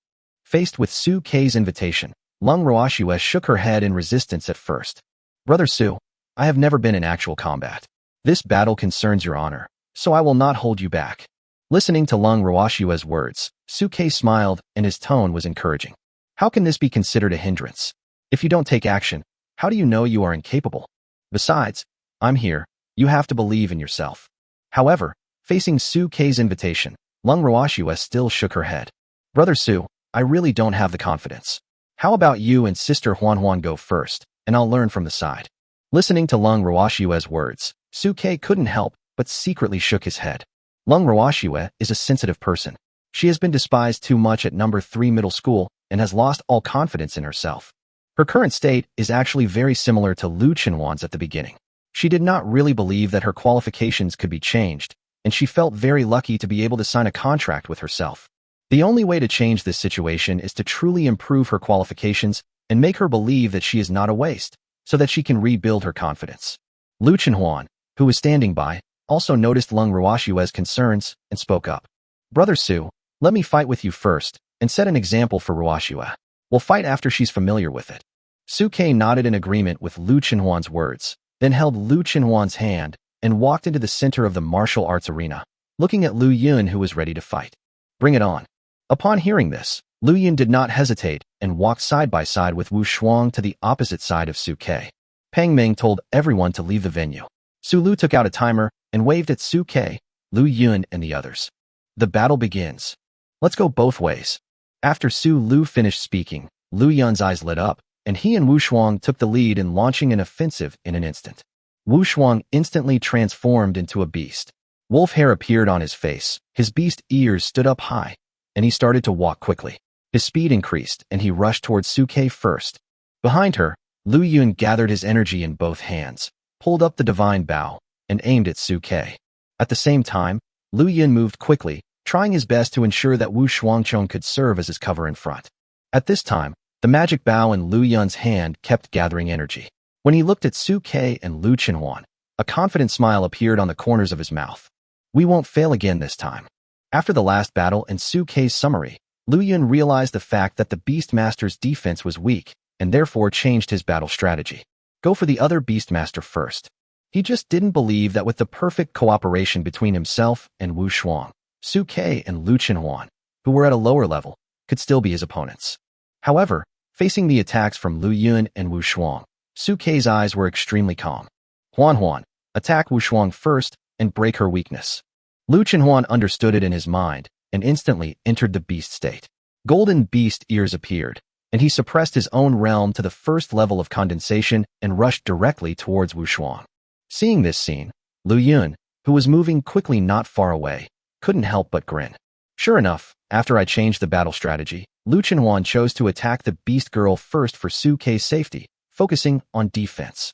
Faced with Suke's invitation, Lung Ruoxue shook her head in resistance at first. Brother Su, I have never been in actual combat. This battle concerns your honor, so I will not hold you back. Listening to Lung Ruoxue's words, Suke smiled and his tone was encouraging. How can this be considered a hindrance? If you don't take action, how do you know you are incapable? Besides, I'm here, you have to believe in yourself. However, facing Suke's invitation, Lung Ruoxue still shook her head. Brother Su, I really don't have the confidence. How about you and Sister Huan go first, and I'll learn from the side. Listening to Lung Ruoxue's words, Suke couldn't help but secretly shook his head. Lung Ruoxue is a sensitive person. She has been despised too much at number 3 middle school and has lost all confidence in herself. Her current state is actually very similar to Lu Chenhuan's at the beginning. She did not really believe that her qualifications could be changed, and she felt very lucky to be able to sign a contract with herself. The only way to change this situation is to truly improve her qualifications and make her believe that she is not a waste, so that she can rebuild her confidence. Lu Chenhuan, who was standing by, also noticed Lung Ruoxue's concerns and spoke up. Brother Su, let me fight with you first and set an example for Ruoxue. We'll fight after she's familiar with it. Suke nodded in agreement with Lu Chenhuan's words, then held Lu Chenhuan's hand and walked into the center of the martial arts arena, looking at Lu Yun who was ready to fight. Bring it on. Upon hearing this, Lu Yun did not hesitate and walked side by side with Wu Shuang to the opposite side of Suke. Pang Ming told everyone to leave the venue. Su Lu took out a timer and waved at Suke, Lu Yun, and the others. The battle begins. Let's go both ways. After Su Lu finished speaking, Lu Yun's eyes lit up, and he and Wu Shuang took the lead in launching an offensive in an instant. Wu Shuang instantly transformed into a beast. Wolf hair appeared on his face, his beast ears stood up high, and he started to walk quickly. His speed increased, and he rushed towards Suke first. Behind her, Lu Yun gathered his energy in both hands, pulled up the divine bow, and aimed at Suke. At the same time, Lu Yun moved quickly, trying his best to ensure that Wu Shuangchong could serve as his cover in front. At this time, the magic bow in Lu Yun's hand kept gathering energy. When he looked at Su Ke and Lu Chenhuan, a confident smile appeared on the corners of his mouth. We won't fail again this time. After the last battle and Su Ke's summary, Lu Yun realized the fact that the Beastmaster's defense was weak and therefore changed his battle strategy. Go for the other Beastmaster first. He just didn't believe that with the perfect cooperation between himself and Wu Shuang, Su Ke and Lu Chenhuan, who were at a lower level, could still be his opponents. However, facing the attacks from Lu Yun and Wu Shuang, Su Ke's eyes were extremely calm. Huan, attack Wu Shuang first and break her weakness. Lu Chenhuan understood it in his mind and instantly entered the beast state. Golden beast ears appeared, and he suppressed his own realm to the first level of condensation and rushed directly towards Wu Shuang. Seeing this scene, Lu Yun, who was moving quickly not far away, couldn't help but grin. Sure enough, after I changed the battle strategy, Lu Chenhuan chose to attack the beast girl first for Su Ke's safety, focusing on defense.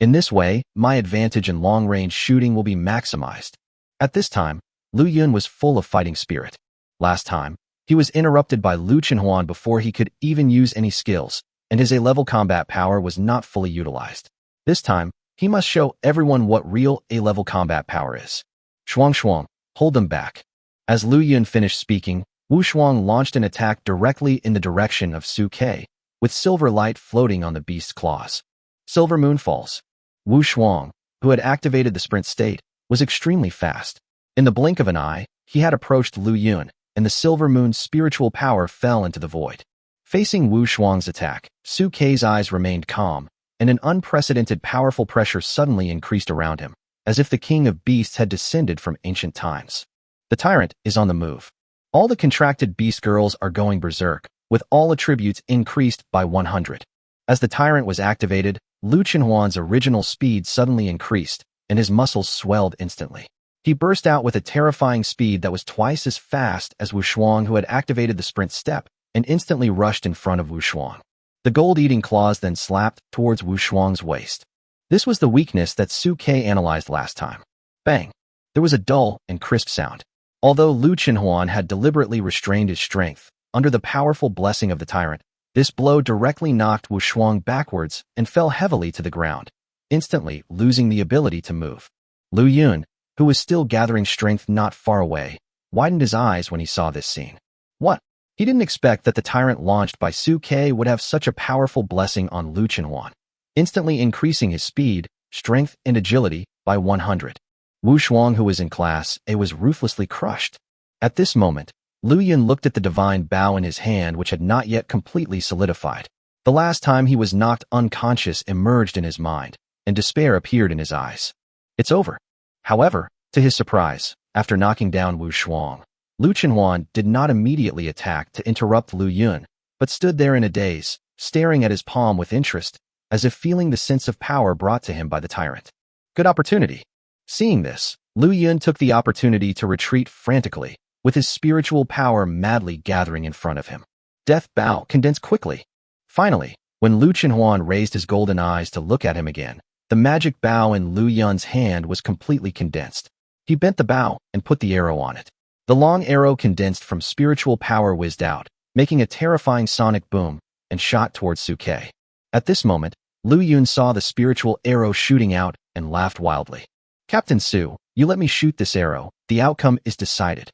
In this way, my advantage in long-range shooting will be maximized. At this time, Lu Yun was full of fighting spirit. Last time, he was interrupted by Lu Chenhuan before he could even use any skills, and his A-level combat power was not fully utilized. This time, he must show everyone what real A-level combat power is. Shuang, hold them back. As Lu Yun finished speaking, Wu Shuang launched an attack directly in the direction of Su Ke, with silver light floating on the beast's claws. Silver Moonfalls. Wu Shuang, who had activated the sprint state, was extremely fast. In the blink of an eye, he had approached Lu Yun, and the Silver Moon's spiritual power fell into the void. Facing Wu Shuang's attack, Su Ke's eyes remained calm, and an unprecedented powerful pressure suddenly increased around him, as if the king of beasts had descended from ancient times. The tyrant is on the move. All the contracted beast girls are going berserk, with all attributes increased by 100. As the tyrant was activated, Lu Chenhuan's original speed suddenly increased, and his muscles swelled instantly. He burst out with a terrifying speed that was twice as fast as Wu Shuang, who had activated the sprint step, and instantly rushed in front of Wu Shuang. The gold-eating claws then slapped towards Wu Shuang's waist. This was the weakness that Su Ke analyzed last time. Bang! There was a dull and crisp sound. Although Lu Chenhuan had deliberately restrained his strength, under the powerful blessing of the tyrant, this blow directly knocked Wu Shuang backwards and fell heavily to the ground, instantly losing the ability to move. Lu Yun, who was still gathering strength not far away, widened his eyes when he saw this scene. What? He didn't expect that the tyrant launched by Su Ke would have such a powerful blessing on Lu Chenhuan, instantly increasing his speed, strength, and agility by 100. Wu Shuang, who was in Class A, was ruthlessly crushed. At this moment, Lu Yun looked at the divine bow in his hand, which had not yet completely solidified. The last time he was knocked unconscious emerged in his mind, and despair appeared in his eyes. It's over. However, to his surprise, after knocking down Wu Shuang, Lu Chenhuan did not immediately attack to interrupt Lu Yun, but stood there in a daze, staring at his palm with interest, as if feeling the sense of power brought to him by the tyrant. Good opportunity. Seeing this, Lu Yun took the opportunity to retreat frantically, with his spiritual power madly gathering in front of him. Death Bow condensed quickly. Finally, when Lu Chenhuan raised his golden eyes to look at him again, the magic bow in Lu Yun's hand was completely condensed. He bent the bow and put the arrow on it. The long arrow condensed from spiritual power whizzed out, making a terrifying sonic boom, and shot towards Su Ke. At this moment, Lu Yun saw the spiritual arrow shooting out and laughed wildly. Captain Su, you let me shoot this arrow. The outcome is decided.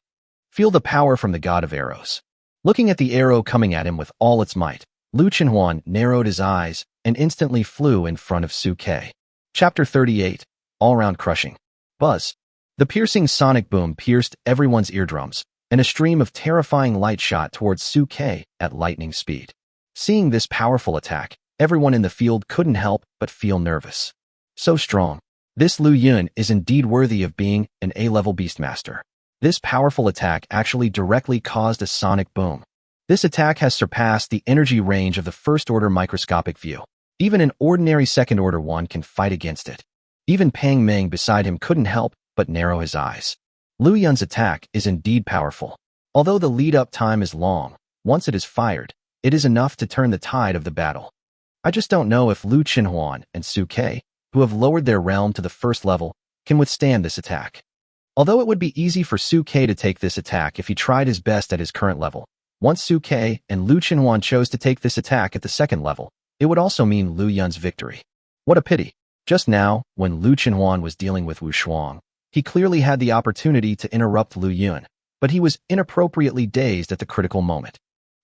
Feel the power from the god of arrows. Looking at the arrow coming at him with all its might, Lu Chenhuan narrowed his eyes and instantly flew in front of Su Ke. Chapter 38. All-Round Crushing. Buzz. The piercing sonic boom pierced everyone's eardrums, and a stream of terrifying light shot towards Su Ke at lightning speed. Seeing this powerful attack, everyone in the field couldn't help but feel nervous. So strong. This Lu Yun is indeed worthy of being an A-level beastmaster. This powerful attack actually directly caused a sonic boom. This attack has surpassed the energy range of the first-order microscopic view. Even an ordinary second-order one can fight against it. Even Pang Meng beside him couldn't help but narrow his eyes. Lu Yun's attack is indeed powerful. Although the lead-up time is long, once it is fired, it is enough to turn the tide of the battle. I just don't know if Lu Chenhuan and Su Ke, who have lowered their realm to the first level, can withstand this attack. Although it would be easy for Suke to take this attack if he tried his best at his current level, once Suke and Lu Qinhuan chose to take this attack at the second level, it would also mean Lu Yun's victory. What a pity. Just now, when Lu Qinhuan was dealing with Wu Shuang, he clearly had the opportunity to interrupt Lu Yun, but he was inappropriately dazed at the critical moment.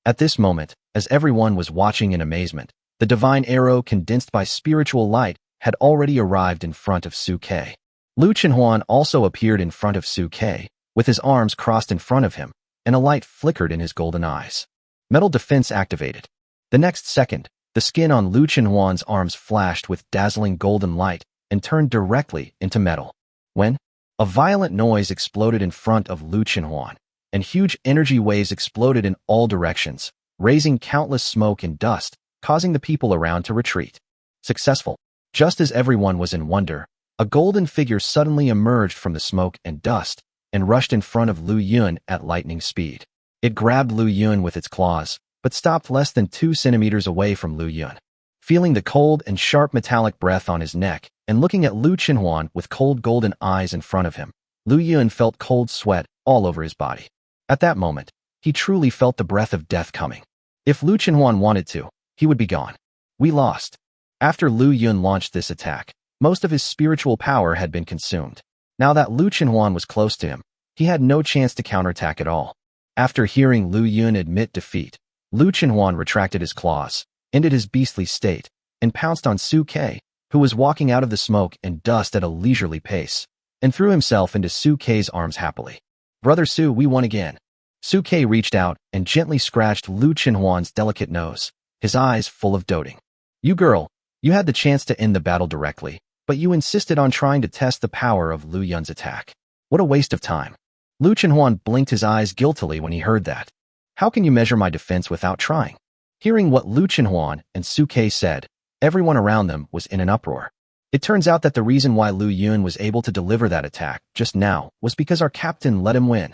At this moment, as everyone was watching in amazement, the divine arrow condensed by spiritual light had already arrived in front of Suke. Lu Qinhuan also appeared in front of Suke, with his arms crossed in front of him, and a light flickered in his golden eyes. Metal defense activated. The next second, the skin on Lu Qinhuan's arms flashed with dazzling golden light and turned directly into metal. When a violent noise exploded in front of Lu Qinhuan, and huge energy waves exploded in all directions, raising countless smoke and dust, causing the people around to retreat. Successful. Just as everyone was in wonder, a golden figure suddenly emerged from the smoke and dust and rushed in front of Lu Yun at lightning speed. It grabbed Lu Yun with its claws, but stopped less than 2 centimeters away from Lu Yun. Feeling the cold and sharp metallic breath on his neck and looking at Lu Qinhuan with cold golden eyes in front of him, Lu Yun felt cold sweat all over his body. At that moment, he truly felt the breath of death coming. If Lu Qinhuan wanted to, he would be gone. We lost. After Lu Yun launched this attack, most of his spiritual power had been consumed. Now that Lu Qinhuan was close to him, he had no chance to counterattack at all. After hearing Lu Yun admit defeat, Lu Qinhuan retracted his claws, ended his beastly state, and pounced on Suke, who was walking out of the smoke and dust at a leisurely pace, and threw himself into Suke's arms happily. Brother Su, we won again. Suke reached out and gently scratched Lu Qinhuan's delicate nose, his eyes full of doting. You girl, you had the chance to end the battle directly, but you insisted on trying to test the power of Lu Yun's attack. What a waste of time. Lu Qinhuan blinked his eyes guiltily when he heard that. How can you measure my defense without trying? Hearing what Lu Qinhuan and Suke said, everyone around them was in an uproar. It turns out that the reason why Lu Yun was able to deliver that attack just now was because our captain let him win.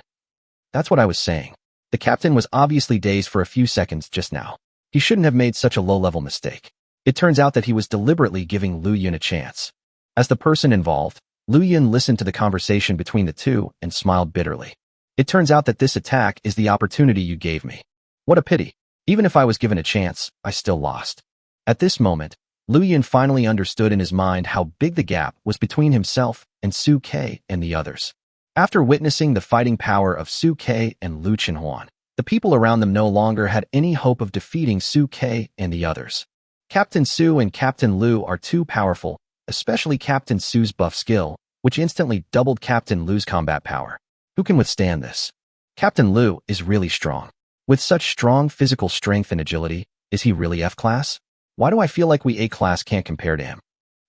That's what I was saying. The captain was obviously dazed for a few seconds just now. He shouldn't have made such a low-level mistake. It turns out that he was deliberately giving Lu Yun a chance. As the person involved, Lu Yun listened to the conversation between the two and smiled bitterly. It turns out that this attack is the opportunity you gave me. What a pity. Even if I was given a chance, I still lost. At this moment, Lu Yun finally understood in his mind how big the gap was between himself and Suke and the others. After witnessing the fighting power of Suke and Lu Qinhuan, the people around them no longer had any hope of defeating Suke and the others. Captain Su and Captain Lu are too powerful, especially Captain Su's buff skill, which instantly doubled Captain Lu's combat power. Who can withstand this? Captain Lu is really strong. With such strong physical strength and agility, is he really F-class? Why do I feel like we A-class can't compare to him?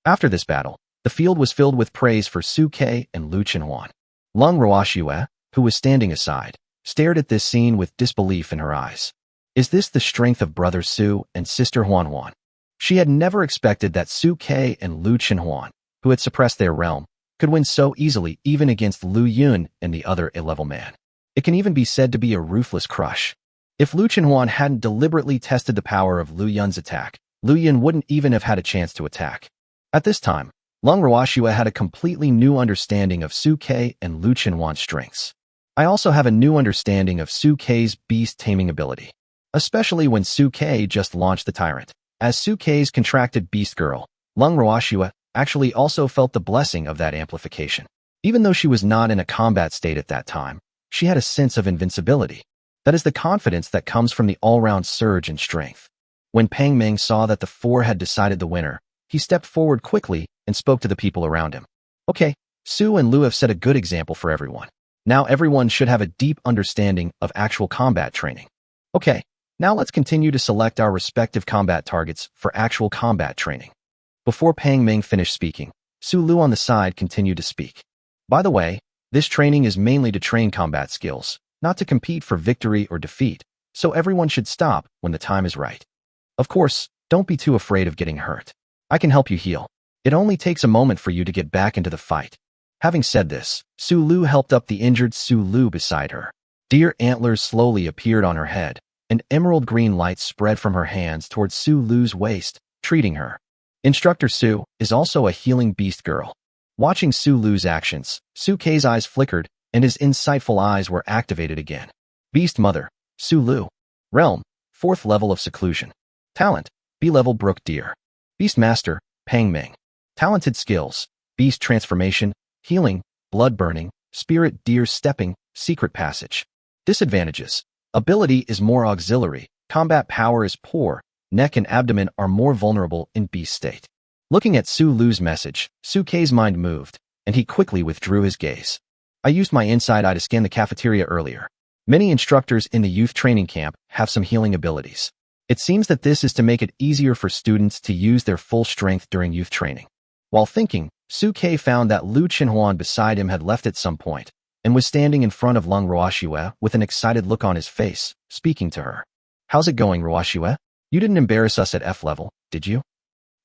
After this battle, the field was filled with praise for Suke and Lu Qinhuan. Lung Ruoxue, who was standing aside, stared at this scene with disbelief in her eyes. Is this the strength of brother Su and sister Huanhuan? She had never expected that Suke and Lu Qinhuan, who had suppressed their realm, could win so easily even against Lu Yun and the other A-level man. It can even be said to be a ruthless crush. If Lu Qinhuan hadn't deliberately tested the power of Lu Yun's attack, Lu Yun wouldn't even have had a chance to attack. At this time, Lung Ruoxue had a completely new understanding of Suke and Lu Qinhuan's strengths. I also have a new understanding of Suke's beast taming ability, especially when Suke just launched the tyrant. As Suke's contracted beast girl, Lung Ruoxue actually also felt the blessing of that amplification. Even though she was not in a combat state at that time, she had a sense of invincibility. That is the confidence that comes from the all-round surge in strength. When Pang Meng saw that the four had decided the winner, he stepped forward quickly and spoke to the people around him. Okay, Su and Lu have set a good example for everyone. Now everyone should have a deep understanding of actual combat training. Okay, now let's continue to select our respective combat targets for actual combat training. Before Pang Meng finished speaking, Su Lu on the side continued to speak. By the way, this training is mainly to train combat skills, not to compete for victory or defeat, so everyone should stop when the time is right. Of course, don't be too afraid of getting hurt. I can help you heal. It only takes a moment for you to get back into the fight. Having said this, Su Lu helped up the injured Su Lu beside her. Deer antlers slowly appeared on her head, and emerald green light spread from her hands towards Su Lu's waist, treating her. Instructor Su is also a healing beast girl. Watching Su Lu's actions, Su Kei's eyes flickered, and his insightful eyes were activated again. Beast Mother, Su Lu. Realm, 4th level of seclusion. Talent, B-level Brook Deer. Beastmaster, Pang Ming. Talented skills, Beast Transformation, Healing, Blood Burning, Spirit Deer Stepping, Secret Passage. Disadvantages. Ability is more auxiliary, combat power is poor, neck and abdomen are more vulnerable in beast state. Looking at Su Lu's message, Su Kei's mind moved, and he quickly withdrew his gaze. I used my inside eye to scan the cafeteria earlier. Many instructors in the youth training camp have some healing abilities. It seems that this is to make it easier for students to use their full strength during youth training. While thinking, Su Kei found that Lu Qinhuan beside him had left at some point, and was standing in front of Lung Ruoxue with an excited look on his face, speaking to her. How's it going, Ruoxue? You didn't embarrass us at F level, did you?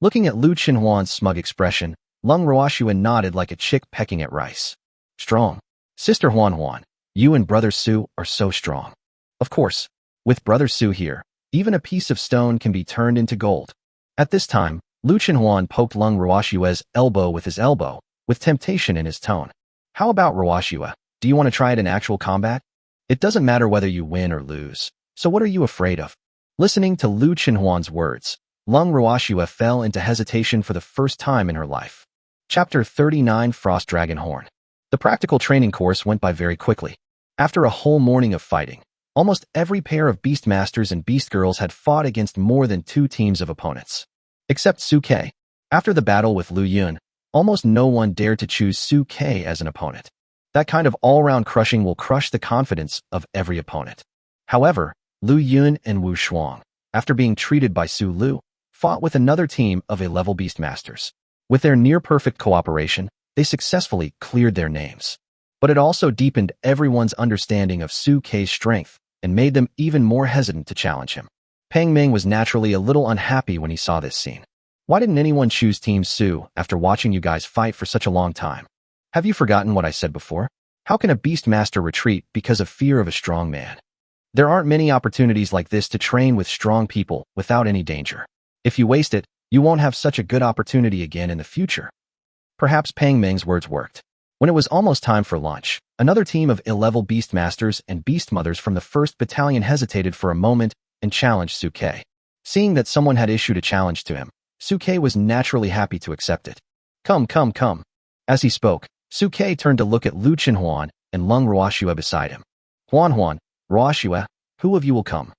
Looking at Lu Qinhuan's smug expression, Lung Ruoxue nodded like a chick pecking at rice. Strong. Sister Huan Huan, you and Brother Su are so strong. Of course, with Brother Su here, even a piece of stone can be turned into gold. At this time, Lu Qinhuan poked Lung Ruoxue's elbow with his elbow, with temptation in his tone. How about Ruoxue? Do you want to try it in actual combat? It doesn't matter whether you win or lose, so what are you afraid of? Listening to Lu Qinhuan's words, Lung Ruoxue fell into hesitation for the first time in her life. Chapter 39 Frost Dragon Horn. The practical training course went by very quickly. After a whole morning of fighting, almost every pair of Beastmasters and Beast Girls had fought against more than 2 teams of opponents. Except Su Kei. After the battle with Lu Yun, almost no one dared to choose Su Kei as an opponent. That kind of all-round crushing will crush the confidence of every opponent. However, Lu Yun and Wu Shuang, after being treated by Su Lu, fought with another team of A-level Beastmasters. With their near-perfect cooperation, they successfully cleared their names. But it also deepened everyone's understanding of Su Kei's strength and made them even more hesitant to challenge him. Pang Ming was naturally a little unhappy when he saw this scene. Why didn't anyone choose Team Su after watching you guys fight for such a long time? Have you forgotten what I said before? How can a Beastmaster retreat because of fear of a strong man? There aren't many opportunities like this to train with strong people without any danger. If you waste it, you won't have such a good opportunity again in the future. Perhaps Pang Ming's words worked. When it was almost time for lunch, another team of A-level Beastmasters and Beastmothers from the 1st Battalion hesitated for a moment and challenged Su Kei. Seeing that someone had issued a challenge to him, Su Kei was naturally happy to accept it. Come, come, come. As he spoke, Su Kei turned to look at Lu Qinhuan and Lung Ruoxue beside him. Huan Huan, Ruoxue, who of you will come?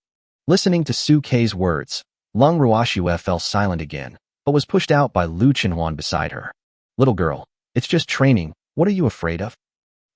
Listening to Su Kei's words, Lung Ruoxue fell silent again, but was pushed out by Lu Qinhuan beside her. Little girl, it's just training, what are you afraid of?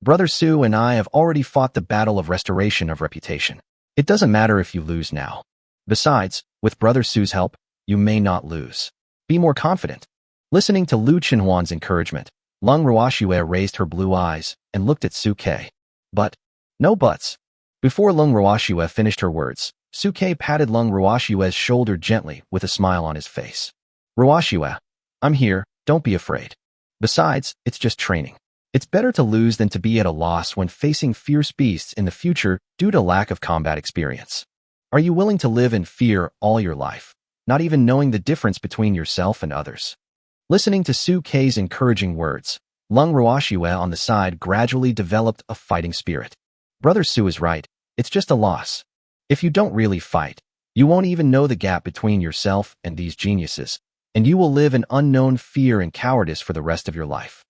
Brother Su and I have already fought the battle of restoration of reputation. It doesn't matter if you lose now. Besides, with Brother Su's help, you may not lose. Be more confident. Listening to Lu Qinhuan's encouragement, Lung Ruoxue raised her blue eyes and looked at Su Kei. But, no buts. Before Lung Ruoxue finished her words, Su Kei patted Lung Ruoxue's shoulder gently with a smile on his face. Ruoxue, I'm here, don't be afraid. Besides, it's just training. It's better to lose than to be at a loss when facing fierce beasts in the future due to lack of combat experience. Are you willing to live in fear all your life, not even knowing the difference between yourself and others? Listening to Su Kei's encouraging words, Lung Ruoxue on the side gradually developed a fighting spirit. Brother Su is right, it's just a loss. If you don't really fight, you won't even know the gap between yourself and these geniuses, and you will live in unknown fear and cowardice for the rest of your life.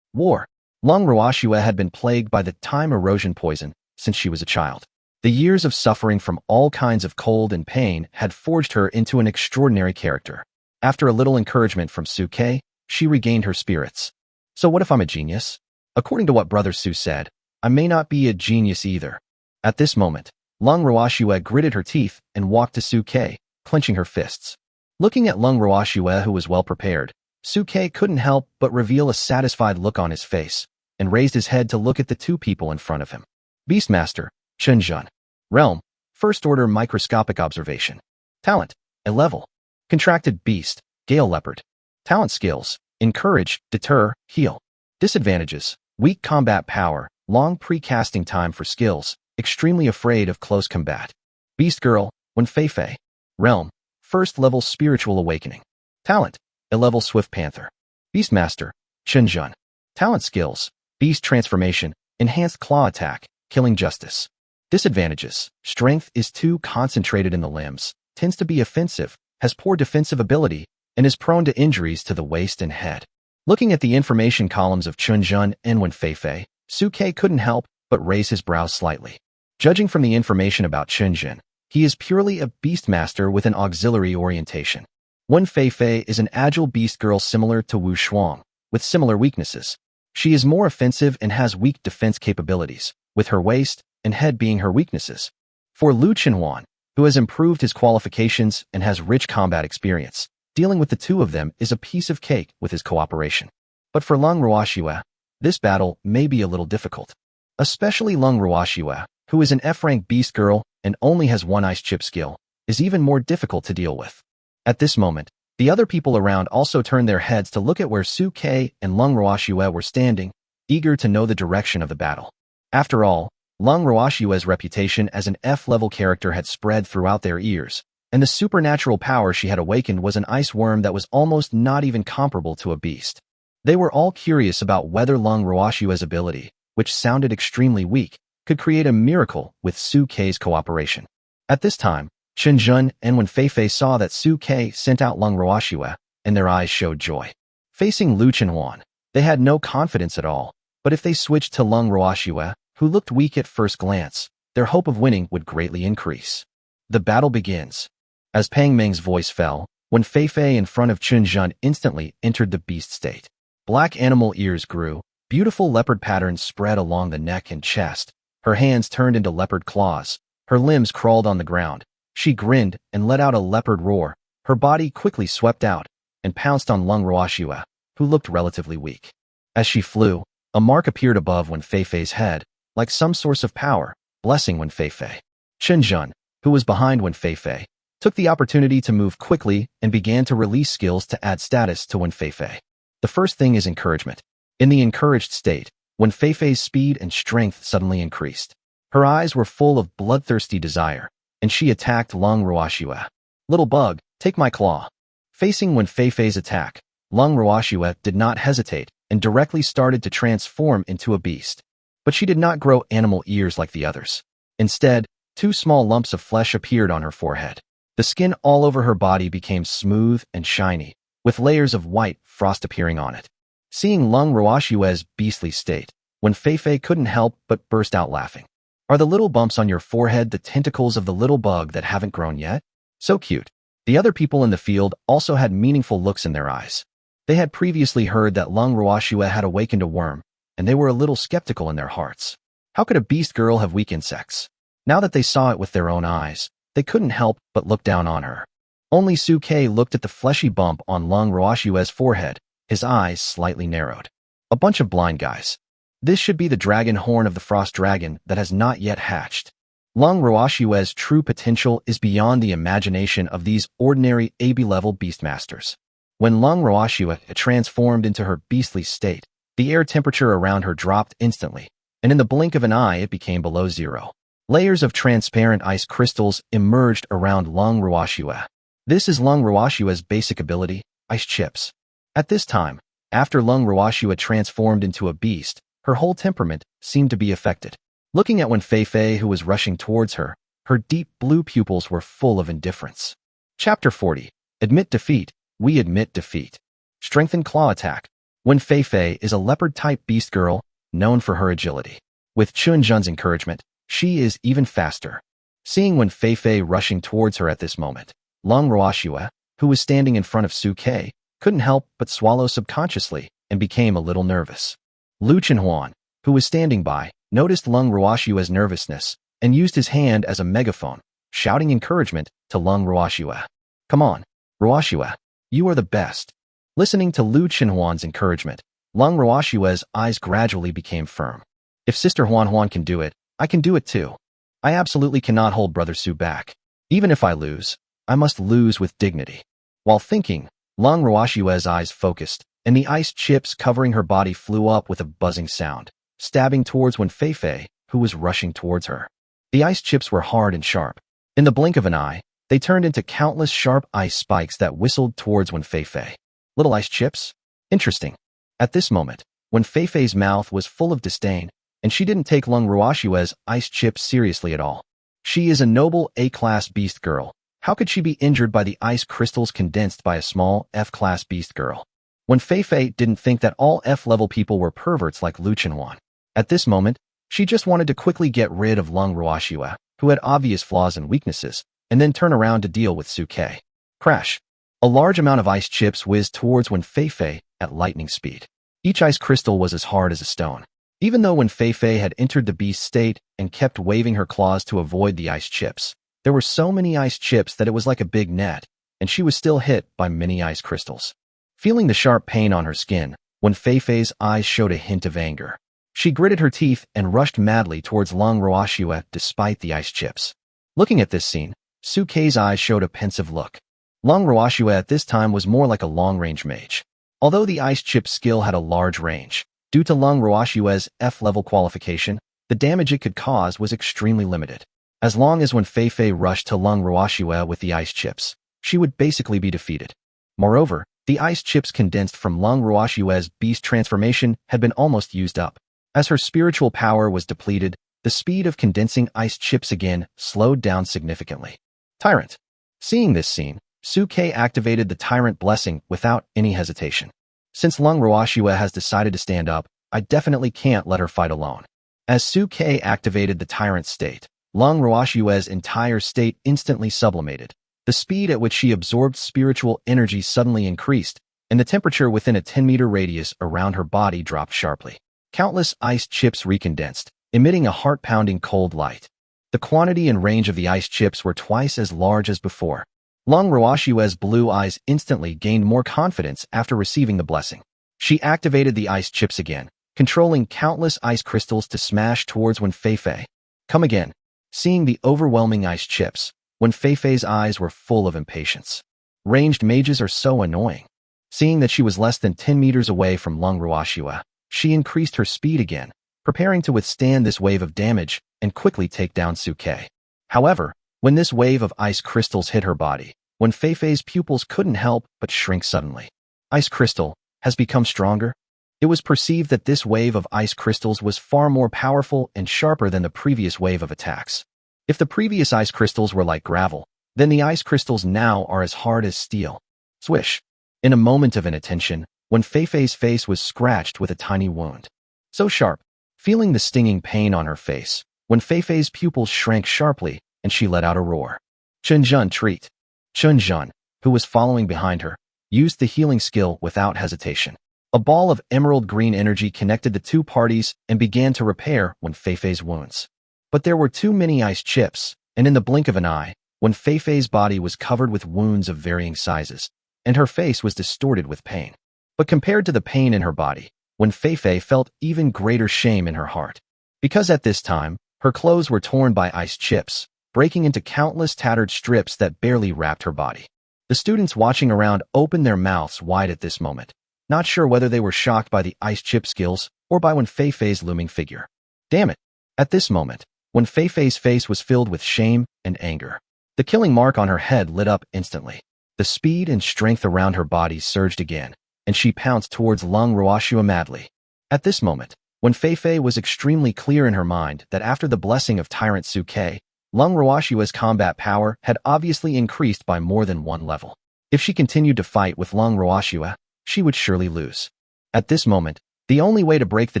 War. Lung Ruoxue had been plagued by the time erosion poison since she was a child. The years of suffering from all kinds of cold and pain had forged her into an extraordinary character. After a little encouragement from Su Kei, she regained her spirits. So what if I'm a genius? According to what Brother Su said, I may not be a genius either. At this moment, Lung Ruoxue gritted her teeth and walked to Su Kei, clenching her fists. Looking at Lung Ruoxue, who was well prepared, Su Kei couldn't help but reveal a satisfied look on his face, and raised his head to look at the 2 people in front of him. Beastmaster, Chen Zhen. Realm, 1st Order Microscopic Observation. Talent, A-level. Contracted Beast, Gale Leopard. Talent skills, Encourage, Deter, Heal. Disadvantages, weak combat power, long pre-casting time for skills, extremely afraid of close combat. Beast Girl, Wen Fei Fei. Realm, 1st level Spiritual Awakening. Talent, A-level Swift Panther. Beastmaster, Chen Zhen. Talent skills: beast transformation, enhanced claw attack, killing justice. Disadvantages: strength is too concentrated in the limbs, tends to be offensive, has poor defensive ability, and is prone to injuries to the waist and head. Looking at the information columns of Chunjun and Wenfeifei, Suke couldn't help but raise his brows slightly. Judging from the information about Chunjun, he is purely a beastmaster with an auxiliary orientation. Wenfeifei is an agile beast girl similar to Wu Shuang, with similar weaknesses. She is more offensive and has weak defense capabilities, with her waist and head being her weaknesses. For Lu Chenhuan, who has improved his qualifications and has rich combat experience, dealing with the two of them is a piece of cake with his cooperation. But for Lung Ruoxue, this battle may be a little difficult. Especially Lung Ruoxue, who is an F-rank beast girl and only has one ice chip skill, is even more difficult to deal with. At this moment, the other people around also turned their heads to look at where Suke and Lung Ruoxue were standing, eager to know the direction of the battle. After all, Lung Ruoxue's reputation as an F-level character had spread throughout their ears, and the supernatural power she had awakened was an ice worm that was almost not even comparable to a beast. They were all curious about whether Lung Ruoxue's ability, which sounded extremely weak, could create a miracle with Suke's cooperation. At this time, Chunjun and Wenfeifei saw that Suke sent out Lung Ruoxue, and their eyes showed joy. Facing Lu Chenhuan, they had no confidence at all, but if they switched to Lung Ruoxue, who looked weak at first glance, their hope of winning would greatly increase. The battle begins. As Pang Meng's voice fell, Wenfeifei in front of Chunjun instantly entered the beast state. Black animal ears grew, beautiful leopard patterns spread along the neck and chest, her hands turned into leopard claws, her limbs crawled on the ground. She grinned and let out a leopard roar, her body quickly swept out and pounced on Lung Ruoxue, who looked relatively weak. As she flew, a mark appeared above Wenfeifei's head, like some source of power, blessing Wenfeifei. Chunjun, who was behind Wenfeifei, took the opportunity to move quickly and began to release skills to add status to Wenfeifei. The first thing is encouragement. In the encouraged state, Wenfeifei's speed and strength suddenly increased. Her eyes were full of bloodthirsty desire, and she attacked Lung Ruoxue. Little bug, take my claw. Facing Wenfeifei's attack, Lung Ruoxue did not hesitate and directly started to transform into a beast. But she did not grow animal ears like the others. Instead, two small lumps of flesh appeared on her forehead. The skin all over her body became smooth and shiny, with layers of white frost appearing on it. Seeing Lung Ruoxue's beastly state, Wenfeifei couldn't help but burst out laughing. Are the little bumps on your forehead the tentacles of the little bug that haven't grown yet? So cute. The other people in the field also had meaningful looks in their eyes. They had previously heard that Lung Ruoxue had awakened a worm, and they were a little skeptical in their hearts. How could a beast girl have weak insects? Now that they saw it with their own eyes, they couldn't help but look down on her. Only Suke looked at the fleshy bump on Lung Ruoxue's forehead, his eyes slightly narrowed. A bunch of blind guys. This should be the dragon horn of the frost dragon that has not yet hatched. Lung Ruoxue's true potential is beyond the imagination of these ordinary AB-level beastmasters. When Lung Ruoxue transformed into her beastly state, the air temperature around her dropped instantly, and in the blink of an eye it became below zero. Layers of transparent ice crystals emerged around Lung Ruoxue. This is Lung Ruoxue's basic ability, ice chips. At this time, after Lung Ruoxue transformed into a beast, her whole temperament seemed to be affected. Looking at Wenfeifei, who was rushing towards her, her deep blue pupils were full of indifference. Chapter 40. Admit defeat. We admit defeat. Strengthened claw attack. Wenfeifei is a leopard-type beast girl, known for her agility. With Chunjun's encouragement, she is even faster. Seeing Wenfeifei rushing towards her at this moment, Lung Ruoxue, who was standing in front of Suke, couldn't help but swallow subconsciously and became a little nervous. Lu Chenhuan, who was standing by, noticed Lung Ruoxue's nervousness and used his hand as a megaphone, shouting encouragement to Lung Ruoxue. Come on, Ruoxue, you are the best. Listening to Lu Chenhuan's encouragement, Lung Ruoxue's eyes gradually became firm. If Sister Huan can do it, I can do it too. I absolutely cannot hold Brother Su back. Even if I lose, I must lose with dignity. While thinking, Lung Ruoxue's eyes focused, and the ice chips covering her body flew up with a buzzing sound, stabbing towards Wenfeifei, who was rushing towards her. The ice chips were hard and sharp. In the blink of an eye, they turned into countless sharp ice spikes that whistled towards Wenfeifei. Little ice chips? Interesting. At this moment, Wen Feifei's mouth was full of disdain, and she didn't take Lung Ruoshue's ice chips seriously at all. She is a noble A-class beast girl. How could she be injured by the ice crystals condensed by a small F-class beast girl? Wen Feifei didn't think that all F-level people were perverts like Lu Chenwan. At this moment, she just wanted to quickly get rid of Lung Ruoshua, who had obvious flaws and weaknesses, and then turn around to deal with Su Ke. Crash. A large amount of ice chips whizzed towards Wen Feifei at lightning speed. Each ice crystal was as hard as a stone. Even though Wen Feifei had entered the beast state and kept waving her claws to avoid the ice chips, there were so many ice chips that it was like a big net, and she was still hit by many ice crystals. Feeling the sharp pain on her skin, Wen Feifei's eyes showed a hint of anger. She gritted her teeth and rushed madly towards Lung Ruoshua despite the ice chips. Looking at this scene, Su Ke's eyes showed a pensive look. Lung Ruoshua at this time was more like a long-range mage. Although the ice chip skill had a large range, due to Lung Ruoshua's F-level qualification, the damage it could cause was extremely limited. As long as Wen Feifei rushed to Lung Ruoshua with the ice chips, she would basically be defeated. Moreover, the ice chips condensed from Lung Ruoshua's beast transformation had been almost used up. As her spiritual power was depleted, the speed of condensing ice chips again slowed down significantly. Tyrant. Seeing this scene, Su Ke activated the Tyrant Blessing without any hesitation. Since Lung Ruoshua has decided to stand up, I definitely can't let her fight alone. As Su Ke activated the Tyrant state, Lung Ruoshua's entire state instantly sublimated. The speed at which she absorbed spiritual energy suddenly increased, and the temperature within a 10-meter radius around her body dropped sharply. Countless ice chips recondensed, emitting a heart-pounding cold light. The quantity and range of the ice chips were twice as large as before. Lung Ruoshua's blue eyes instantly gained more confidence after receiving the blessing. She activated the ice chips again, controlling countless ice crystals to smash towards Wen Feifei. Come again. Seeing the overwhelming ice chips, Wen Feifei's eyes were full of impatience. Ranged mages are so annoying. Seeing that she was less than 10 meters away from Lung Ruoshua, she increased her speed again, preparing to withstand this wave of damage and quickly take down Su Ke. However, when this wave of ice crystals hit her body, Wen Feifei's pupils couldn't help but shrink suddenly. Ice crystal has become stronger. It was perceived that this wave of ice crystals was far more powerful and sharper than the previous wave of attacks. If the previous ice crystals were like gravel, then the ice crystals now are as hard as steel. Swish. In a moment of inattention, Wen Feifei's face was scratched with a tiny wound. So sharp. Feeling the stinging pain on her face, Wen Feifei's pupils shrank sharply and she let out a roar. Chunjun treat. Chunjun, who was following behind her, used the healing skill without hesitation. A ball of emerald green energy connected the two parties and began to repair Wen Feifei's wounds. But there were too many ice chips, and in the blink of an eye, Wen Feifei's body was covered with wounds of varying sizes, and her face was distorted with pain. But compared to the pain in her body, Wen Feifei felt even greater shame in her heart. Because at this time, her clothes were torn by ice chips, breaking into countless tattered strips that barely wrapped her body. The students watching around opened their mouths wide at this moment, not sure whether they were shocked by the ice chip skills or by Wen Feifei's looming figure. Damn it! At this moment, Wen Feifei's face was filled with shame and anger. The killing mark on her head lit up instantly. The speed and strength around her body surged again, and she pounced towards Lung Ruoshua madly. At this moment, Wen Feifei was extremely clear in her mind that after the blessing of Tyrant Su Ke, Lung Ruoshua's combat power had obviously increased by more than one level. If she continued to fight with Lung Ruoshua, she would surely lose. At this moment, the only way to break the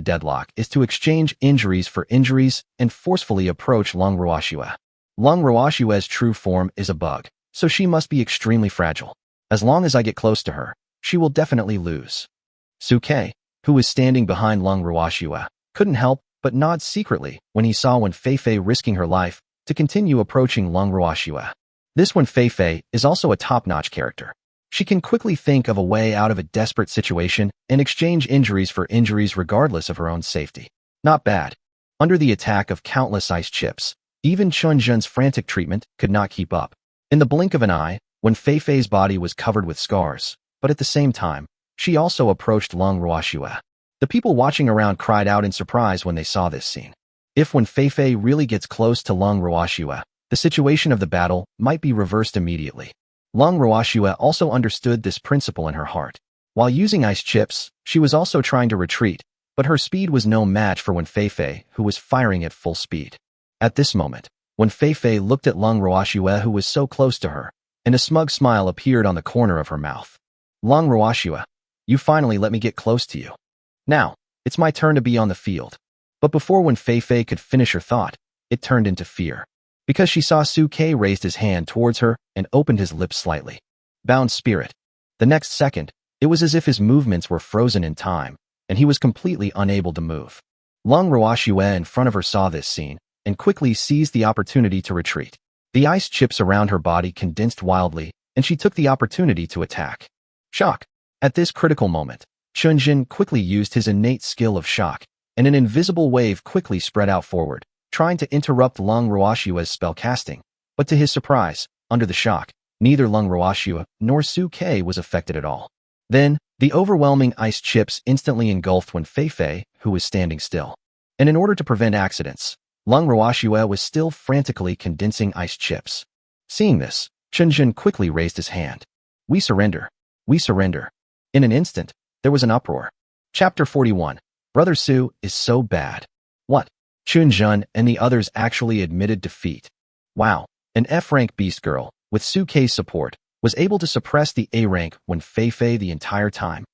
deadlock is to exchange injuries for injuries and forcefully approach Lung Ruoshua. Lung Ruoshua's true form is a bug, so she must be extremely fragile. As long as I get close to her, she will definitely lose. Su Ke, who was standing behind Lung Ruoshua, couldn't help but nod secretly when he saw Wen Feifei risking her life to continue approaching Lung Ruoshua. This Wen Feifei is also a top-notch character. She can quickly think of a way out of a desperate situation and exchange injuries for injuries regardless of her own safety. Not bad. Under the attack of countless ice chips, even Chunjun's frantic treatment could not keep up. In the blink of an eye, Wen Feifei's body was covered with scars, but at the same time, she also approached Lung Ruoshua. The people watching around cried out in surprise when they saw this scene. If Wen Feifei really gets close to Lung Ruoshua, the situation of the battle might be reversed immediately. Lung Ruoshua also understood this principle in her heart. While using ice chips, she was also trying to retreat, but her speed was no match for Wen Feifei, who was firing at full speed. At this moment, Wen Feifei looked at Lung Ruoxue, who was so close to her, and a smug smile appeared on the corner of her mouth. Lung Ruoxue, you finally let me get close to you. Now, it's my turn to be on the field. But before Wen Feifei could finish her thought, it turned into fear, because she saw Su Ke raised his hand towards her and opened his lips slightly. Bound spirit. The next second, it was as if his movements were frozen in time, and he was completely unable to move. Lung Ruoxue in front of her saw this scene, and quickly seized the opportunity to retreat. The ice chips around her body condensed wildly, and she took the opportunity to attack. Shock. At this critical moment, Chunjin quickly used his innate skill of shock, and an invisible wave quickly spread out forward, trying to interrupt Lung Ruoxue's spell casting. But to his surprise, under the shock, neither Lung Ruoxue nor Su Ke was affected at all. Then, the overwhelming ice chips instantly engulfed Wen Feifei, who was standing still. And in order to prevent accidents, Lung Ruoxue was still frantically condensing ice chips. Seeing this, Chunjin quickly raised his hand. We surrender. We surrender. In an instant, there was an uproar. Chapter 41. Brother Su is so bad. What? Chunjin and the others actually admitted defeat. Wow, an F-rank beast girl, with Su Ke's support, was able to suppress the A-rank Wen Feifei the entire time.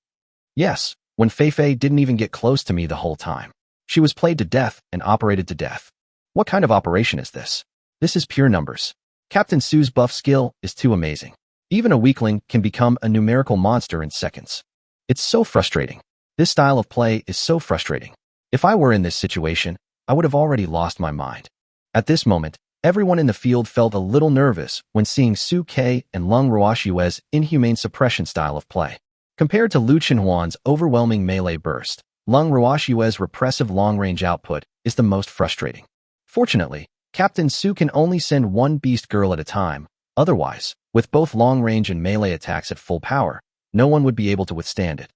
Yes, Wen Feifei didn't even get close to me the whole time. She was played to death and operated to death. What kind of operation is this? This is pure numbers. Captain Su's buff skill is too amazing. Even a weakling can become a numerical monster in seconds. It's so frustrating. This style of play is so frustrating. If I were in this situation, I would have already lost my mind. At this moment, everyone in the field felt a little nervous when seeing Su Ke and Lung Ruoxue's inhumane suppression style of play. Compared to Lu Chenhuan's overwhelming melee burst, Lung Ruoxue's repressive long-range output is the most frustrating. Fortunately, Captain Su can only send one beast girl at a time. Otherwise, with both long-range and melee attacks at full power, no one would be able to withstand it.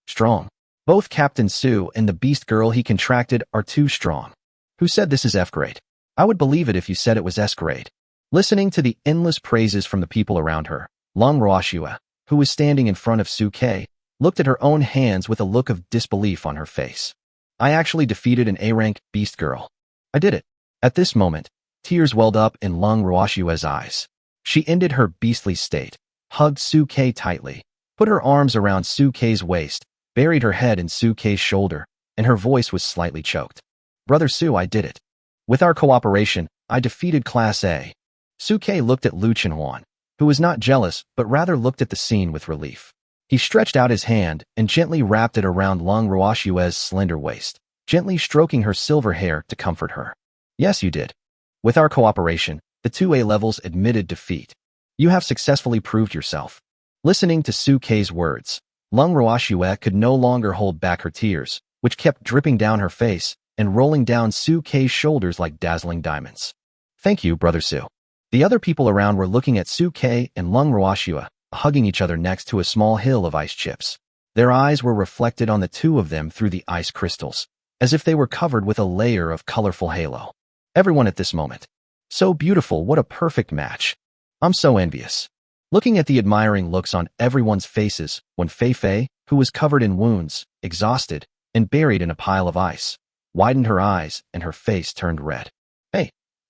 Strong. Both Captain Su and the beast girl he contracted are too strong. Who said this is F-grade? I would believe it if you said it was S-grade. Listening to the endless praises from the people around her, Lung Ruoxue, who was standing in front of Su Ke, looked at her own hands with a look of disbelief on her face. I actually defeated an A-rank beast girl. I did it. At this moment, tears welled up in Lung Ruoxue's eyes. She ended her beastly state, hugged Su Ke tightly, put her arms around Su Ke's waist, buried her head in Su Ke's shoulder, and her voice was slightly choked. Brother Su, I did it. With our cooperation, I defeated Class A. Su Ke looked at Lu Chenhuan, who was not jealous but rather looked at the scene with relief. He stretched out his hand and gently wrapped it around Lung Ruoxue's slender waist, gently stroking her silver hair to comfort her. Yes, you did. With our cooperation, the 2A levels admitted defeat. You have successfully proved yourself. Listening to Su Ke's words, Lung Ruoxue could no longer hold back her tears, which kept dripping down her face and rolling down Su Ke's shoulders like dazzling diamonds. Thank you, Brother Su. The other people around were looking at Su Ke and Lung Ruoxue, hugging each other next to a small hill of ice chips. Their eyes were reflected on the two of them through the ice crystals, as if they were covered with a layer of colorful halo. Everyone at this moment. So beautiful, what a perfect match. I'm so envious. Looking at the admiring looks on everyone's faces, Wen Feifei, who was covered in wounds, exhausted, and buried in a pile of ice, widened her eyes and her face turned red.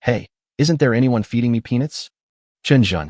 Hey, isn't there anyone feeding me peanuts? Chunjin,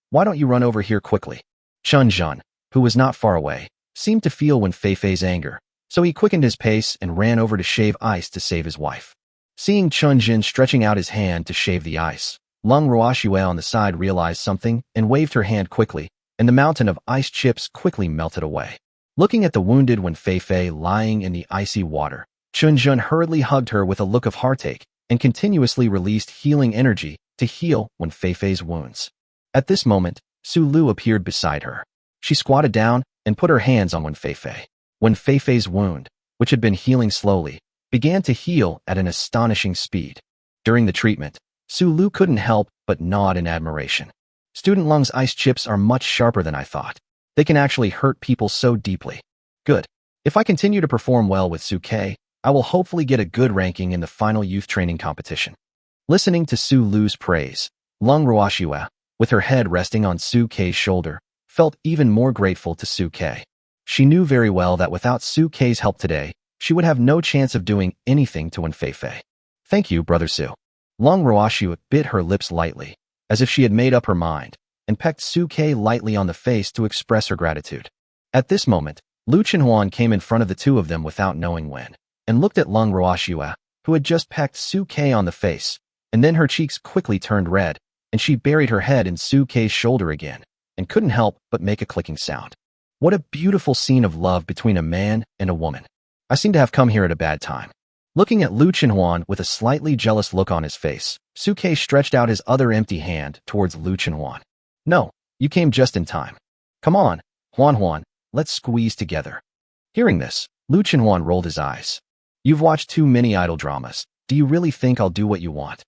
why don't you run over here quickly? Chunjin, who was not far away, seemed to feel Wen Feifei's anger, so he quickened his pace and ran over to shave ice to save his wife. Seeing Chunjin stretching out his hand to shave the ice, Lung Ruoxue on the side realized something and waved her hand quickly, and the mountain of ice chips quickly melted away. Looking at the wounded Wen Feifei lying in the icy water, Chunjin hurriedly hugged her with a look of heartache and continuously released healing energy to heal Wen Feifei's wounds. At this moment, Su Lu appeared beside her. She squatted down and put her hands on Wen Feifei. Wen Feifei's wound, which had been healing slowly, began to heal at an astonishing speed. During the treatment, Su Lu couldn't help but nod in admiration. Student Lung's ice chips are much sharper than I thought. They can actually hurt people so deeply. Good. If I continue to perform well with Su Ke, I will hopefully get a good ranking in the final youth training competition. Listening to Su Lu's praise, Lung Ruoxue, with her head resting on Su Ke's shoulder, felt even more grateful to Su Ke. She knew very well that without Su Ke's help today, she would have no chance of doing anything to win Fei. Thank you, Brother Su. Long Ruoxu bit her lips lightly, as if she had made up her mind, and pecked Suke lightly on the face to express her gratitude. At this moment, Lu Chenhuan came in front of the two of them without knowing when, and looked at Long Ruoxu, who had just pecked Suke on the face, and then her cheeks quickly turned red, and she buried her head in Suke's shoulder again, and couldn't help but make a clicking sound. What a beautiful scene of love between a man and a woman. I seem to have come here at a bad time. Looking at Lu Chenhuan with a slightly jealous look on his face, Suke stretched out his other empty hand towards Lu Chenhuan. No, you came just in time. Come on, Huan, let's squeeze together. Hearing this, Lu Chenhuan rolled his eyes. You've watched too many idol dramas. Do you really think I'll do what you want?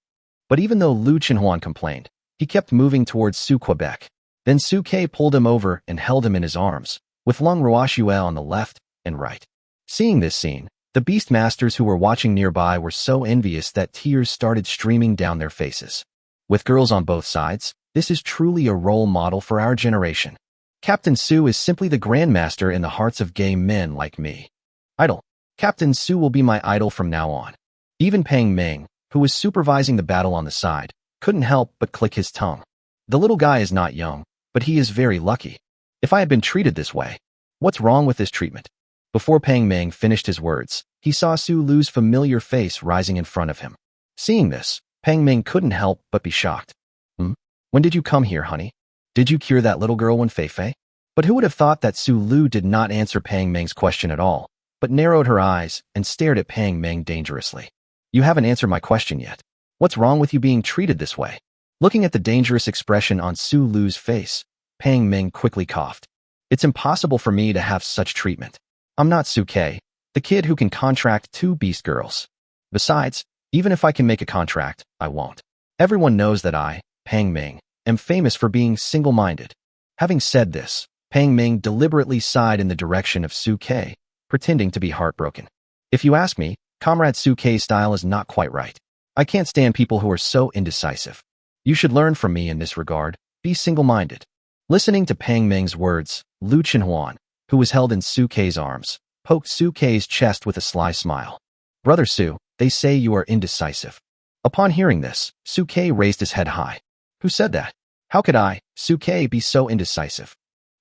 But even though Lu Chenhuan complained, he kept moving towards Su Quebec. Then Suke pulled him over and held him in his arms, with Long Ruoxue on the left and right. Seeing this scene, the beastmasters who were watching nearby were so envious that tears started streaming down their faces. With girls on both sides, this is truly a role model for our generation. Captain Su is simply the grandmaster in the hearts of gay men like me. Idol. Captain Su will be my idol from now on. Even Pang Ming, who was supervising the battle on the side, couldn't help but click his tongue. The little guy is not young, but he is very lucky. If I had been treated this way, what's wrong with this treatment? Before Pang Ming finished his words, he saw Su Lu's familiar face rising in front of him. Seeing this, Pang Ming couldn't help but be shocked. When did you come here, honey? Did you cure that little girl when Fei? But who would have thought that Su Lu did not answer Pang Ming's question at all, but narrowed her eyes and stared at Pang Ming dangerously. You haven't answered my question yet. What's wrong with you being treated this way? Looking at the dangerous expression on Su Lu's face, Pang Ming quickly coughed. It's impossible for me to have such treatment. I'm not Suke, the kid who can contract 2 beast girls. Besides, even if I can make a contract, I won't. Everyone knows that I, Pang Ming, am famous for being single-minded. Having said this, Pang Ming deliberately sighed in the direction of Suke, pretending to be heartbroken. If you ask me, Comrade Suke's style is not quite right. I can't stand people who are so indecisive. You should learn from me in this regard. Be single-minded. Listening to Pang Ming's words, Lu Chenhuan, who was held in Suke's arms, poked Suke's chest with a sly smile. Brother Su, they say you are indecisive. Upon hearing this, Suke raised his head high. Who said that? How could I, Suke, be so indecisive?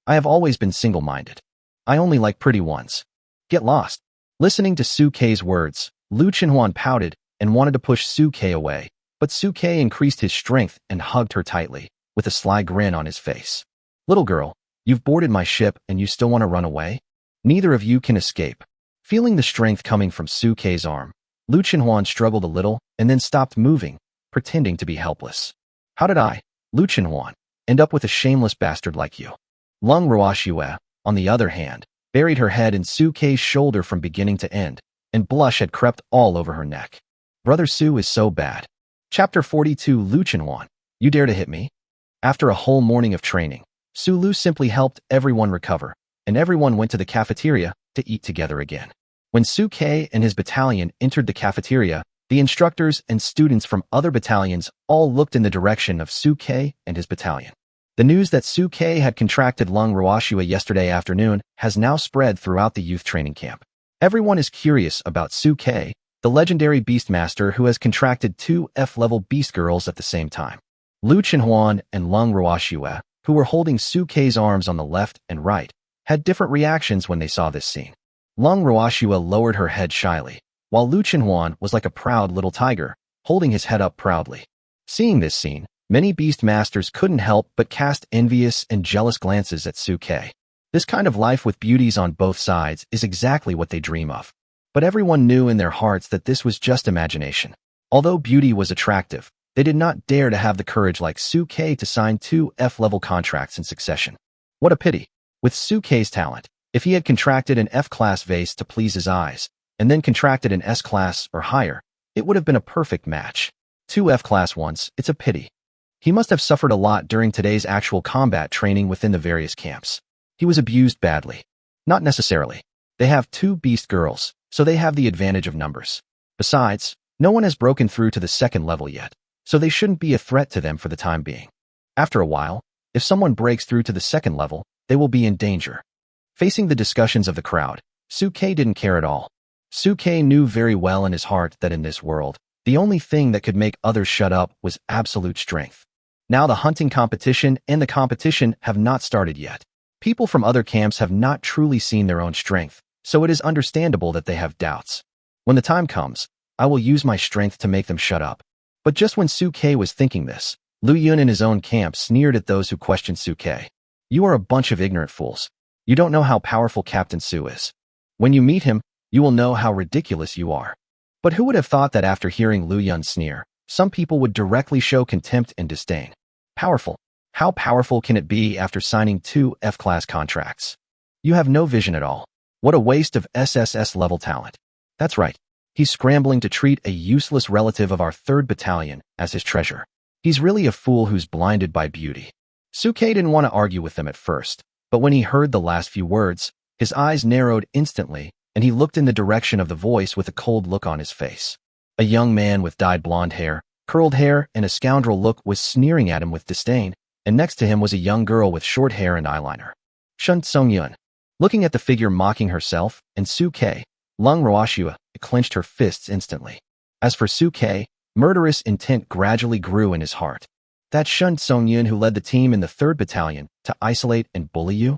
I have always been single-minded. I only like pretty ones. Get lost. Listening to Suke's words, Lu Chenhuan pouted and wanted to push Suke away, but Suke increased his strength and hugged her tightly, with a sly grin on his face. Little girl, you've boarded my ship and you still want to run away? Neither of you can escape. Feeling the strength coming from Suke's arm, Lu Chenhuan struggled a little and then stopped moving, pretending to be helpless. How did I, Lu Chenhuan, end up with a shameless bastard like you? Long Ruoxue, on the other hand, buried her head in Suke's shoulder from beginning to end, and blush had crept all over her neck. Brother Su is so bad. Chapter 42 Lu Chenhuan, you dare to hit me? After a whole morning of training, Su Lu simply helped everyone recover, and everyone went to the cafeteria to eat together again. When Suke and his battalion entered the cafeteria, the instructors and students from other battalions all looked in the direction of Suke and his battalion. The news that Suke had contracted Long Ruoxue yesterday afternoon has now spread throughout the youth training camp. Everyone is curious about Suke, the legendary beastmaster who has contracted 2 F-level beast girls at the same time. Lu Chenhuan and Long Ruoxue, who were holding Suke's arms on the left and right, had different reactions when they saw this scene. Long Ruoxue lowered her head shyly, while Lu Chenhuan was like a proud little tiger, holding his head up proudly. Seeing this scene, many beastmasters couldn't help but cast envious and jealous glances at Suke. This kind of life with beauties on both sides is exactly what they dream of. But everyone knew in their hearts that this was just imagination. Although beauty was attractive, they did not dare to have the courage like Suke to sign 2 F-level contracts in succession. What a pity. With Suke's talent, if he had contracted an F-class vase to please his eyes, and then contracted an S-class or higher, it would have been a perfect match. 2 F-class once, it's a pity. He must have suffered a lot during today's actual combat training within the various camps. He was abused badly. Not necessarily. They have 2 beast girls, so they have the advantage of numbers. Besides, no one has broken through to the 2nd level yet, so they shouldn't be a threat to them for the time being. After a while, if someone breaks through to the 2nd level, they will be in danger. Facing the discussions of the crowd, Suke didn't care at all. Suke knew very well in his heart that in this world, the only thing that could make others shut up was absolute strength. Now the hunting competition and the competition have not started yet. People from other camps have not truly seen their own strength, so it is understandable that they have doubts. When the time comes, I will use my strength to make them shut up. But just when Suke was thinking this, Lu Yun in his own camp sneered at those who questioned Suke. You are a bunch of ignorant fools. You don't know how powerful Captain Su is. When you meet him, you will know how ridiculous you are. But who would have thought that after hearing Lu Yun's sneer, some people would directly show contempt and disdain? Powerful. How powerful can it be after signing 2 F-class contracts? You have no vision at all. What a waste of SSS level talent. That's right. He's scrambling to treat a useless relative of our 3rd Battalion as his treasure. He's really a fool who's blinded by beauty. Suke didn't want to argue with them at first, but when he heard the last few words, his eyes narrowed instantly, and he looked in the direction of the voice with a cold look on his face. A young man with dyed blonde hair, curled hair, and a scoundrel look was sneering at him with disdain, and next to him was a young girl with short hair and eyeliner. Shun Song-yun. Looking at the figure mocking herself, and Suke, Lung Roashua clenched her fists instantly. As for Suke, murderous intent gradually grew in his heart. That Shun Song-yun who led the team in the 3rd Battalion to isolate and bully you?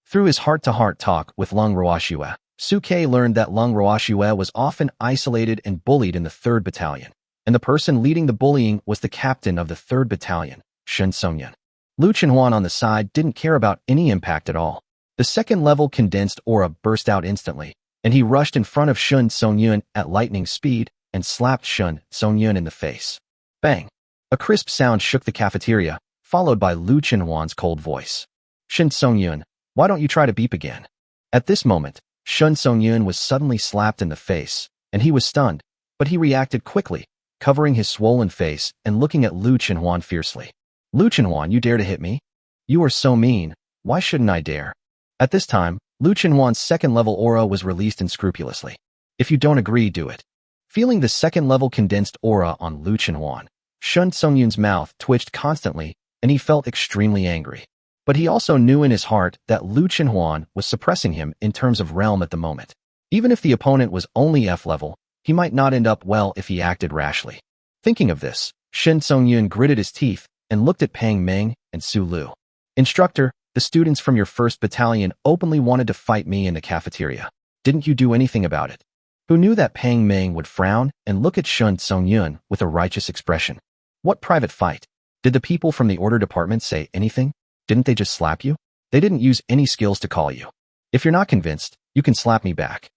Through his heart-to-heart talk with Lung Roashua, Suke learned that Lung Roashua was often isolated and bullied in the 3rd Battalion, and the person leading the bullying was the captain of the 3rd Battalion, Shun Song-yun. Lu Chenhuan on the side didn't care about any impact at all. The 2nd level condensed aura burst out instantly, and he rushed in front of Shun Song-yun at lightning speed and slapped Shun Song-yun in the face. Bang! A crisp sound shook the cafeteria, followed by Lu Chenhuan's cold voice. Shun Song-yun, why don't you try to beep again? At this moment, Shun Song-yun was suddenly slapped in the face, and he was stunned, but he reacted quickly, covering his swollen face and looking at Lu Chenhuan fiercely. Lu Chenhuan, you dare to hit me? You are so mean, why shouldn't I dare? At this time, Lu Chenhuan's 2nd level aura was released unscrupulously. If you don't agree, do it. Feeling the 2nd level condensed aura on Lu Chenhuan, Shun Song-yun's mouth twitched constantly, and he felt extremely angry. But he also knew in his heart that Lu Chenhuan was suppressing him in terms of realm at the moment. Even if the opponent was only F level, he might not end up well if he acted rashly. Thinking of this, Shun Song-yun gritted his teeth and looked at Pang Meng and Su Lu. Instructor, the students from your 1st Battalion openly wanted to fight me in the cafeteria. Didn't you do anything about it? Who knew that Pang Meng would frown and look at Shun Song-yun with a righteous expression? What private fight? Did the people from the order department say anything? Didn't they just slap you? They didn't use any skills to call you. If you're not convinced, you can slap me back.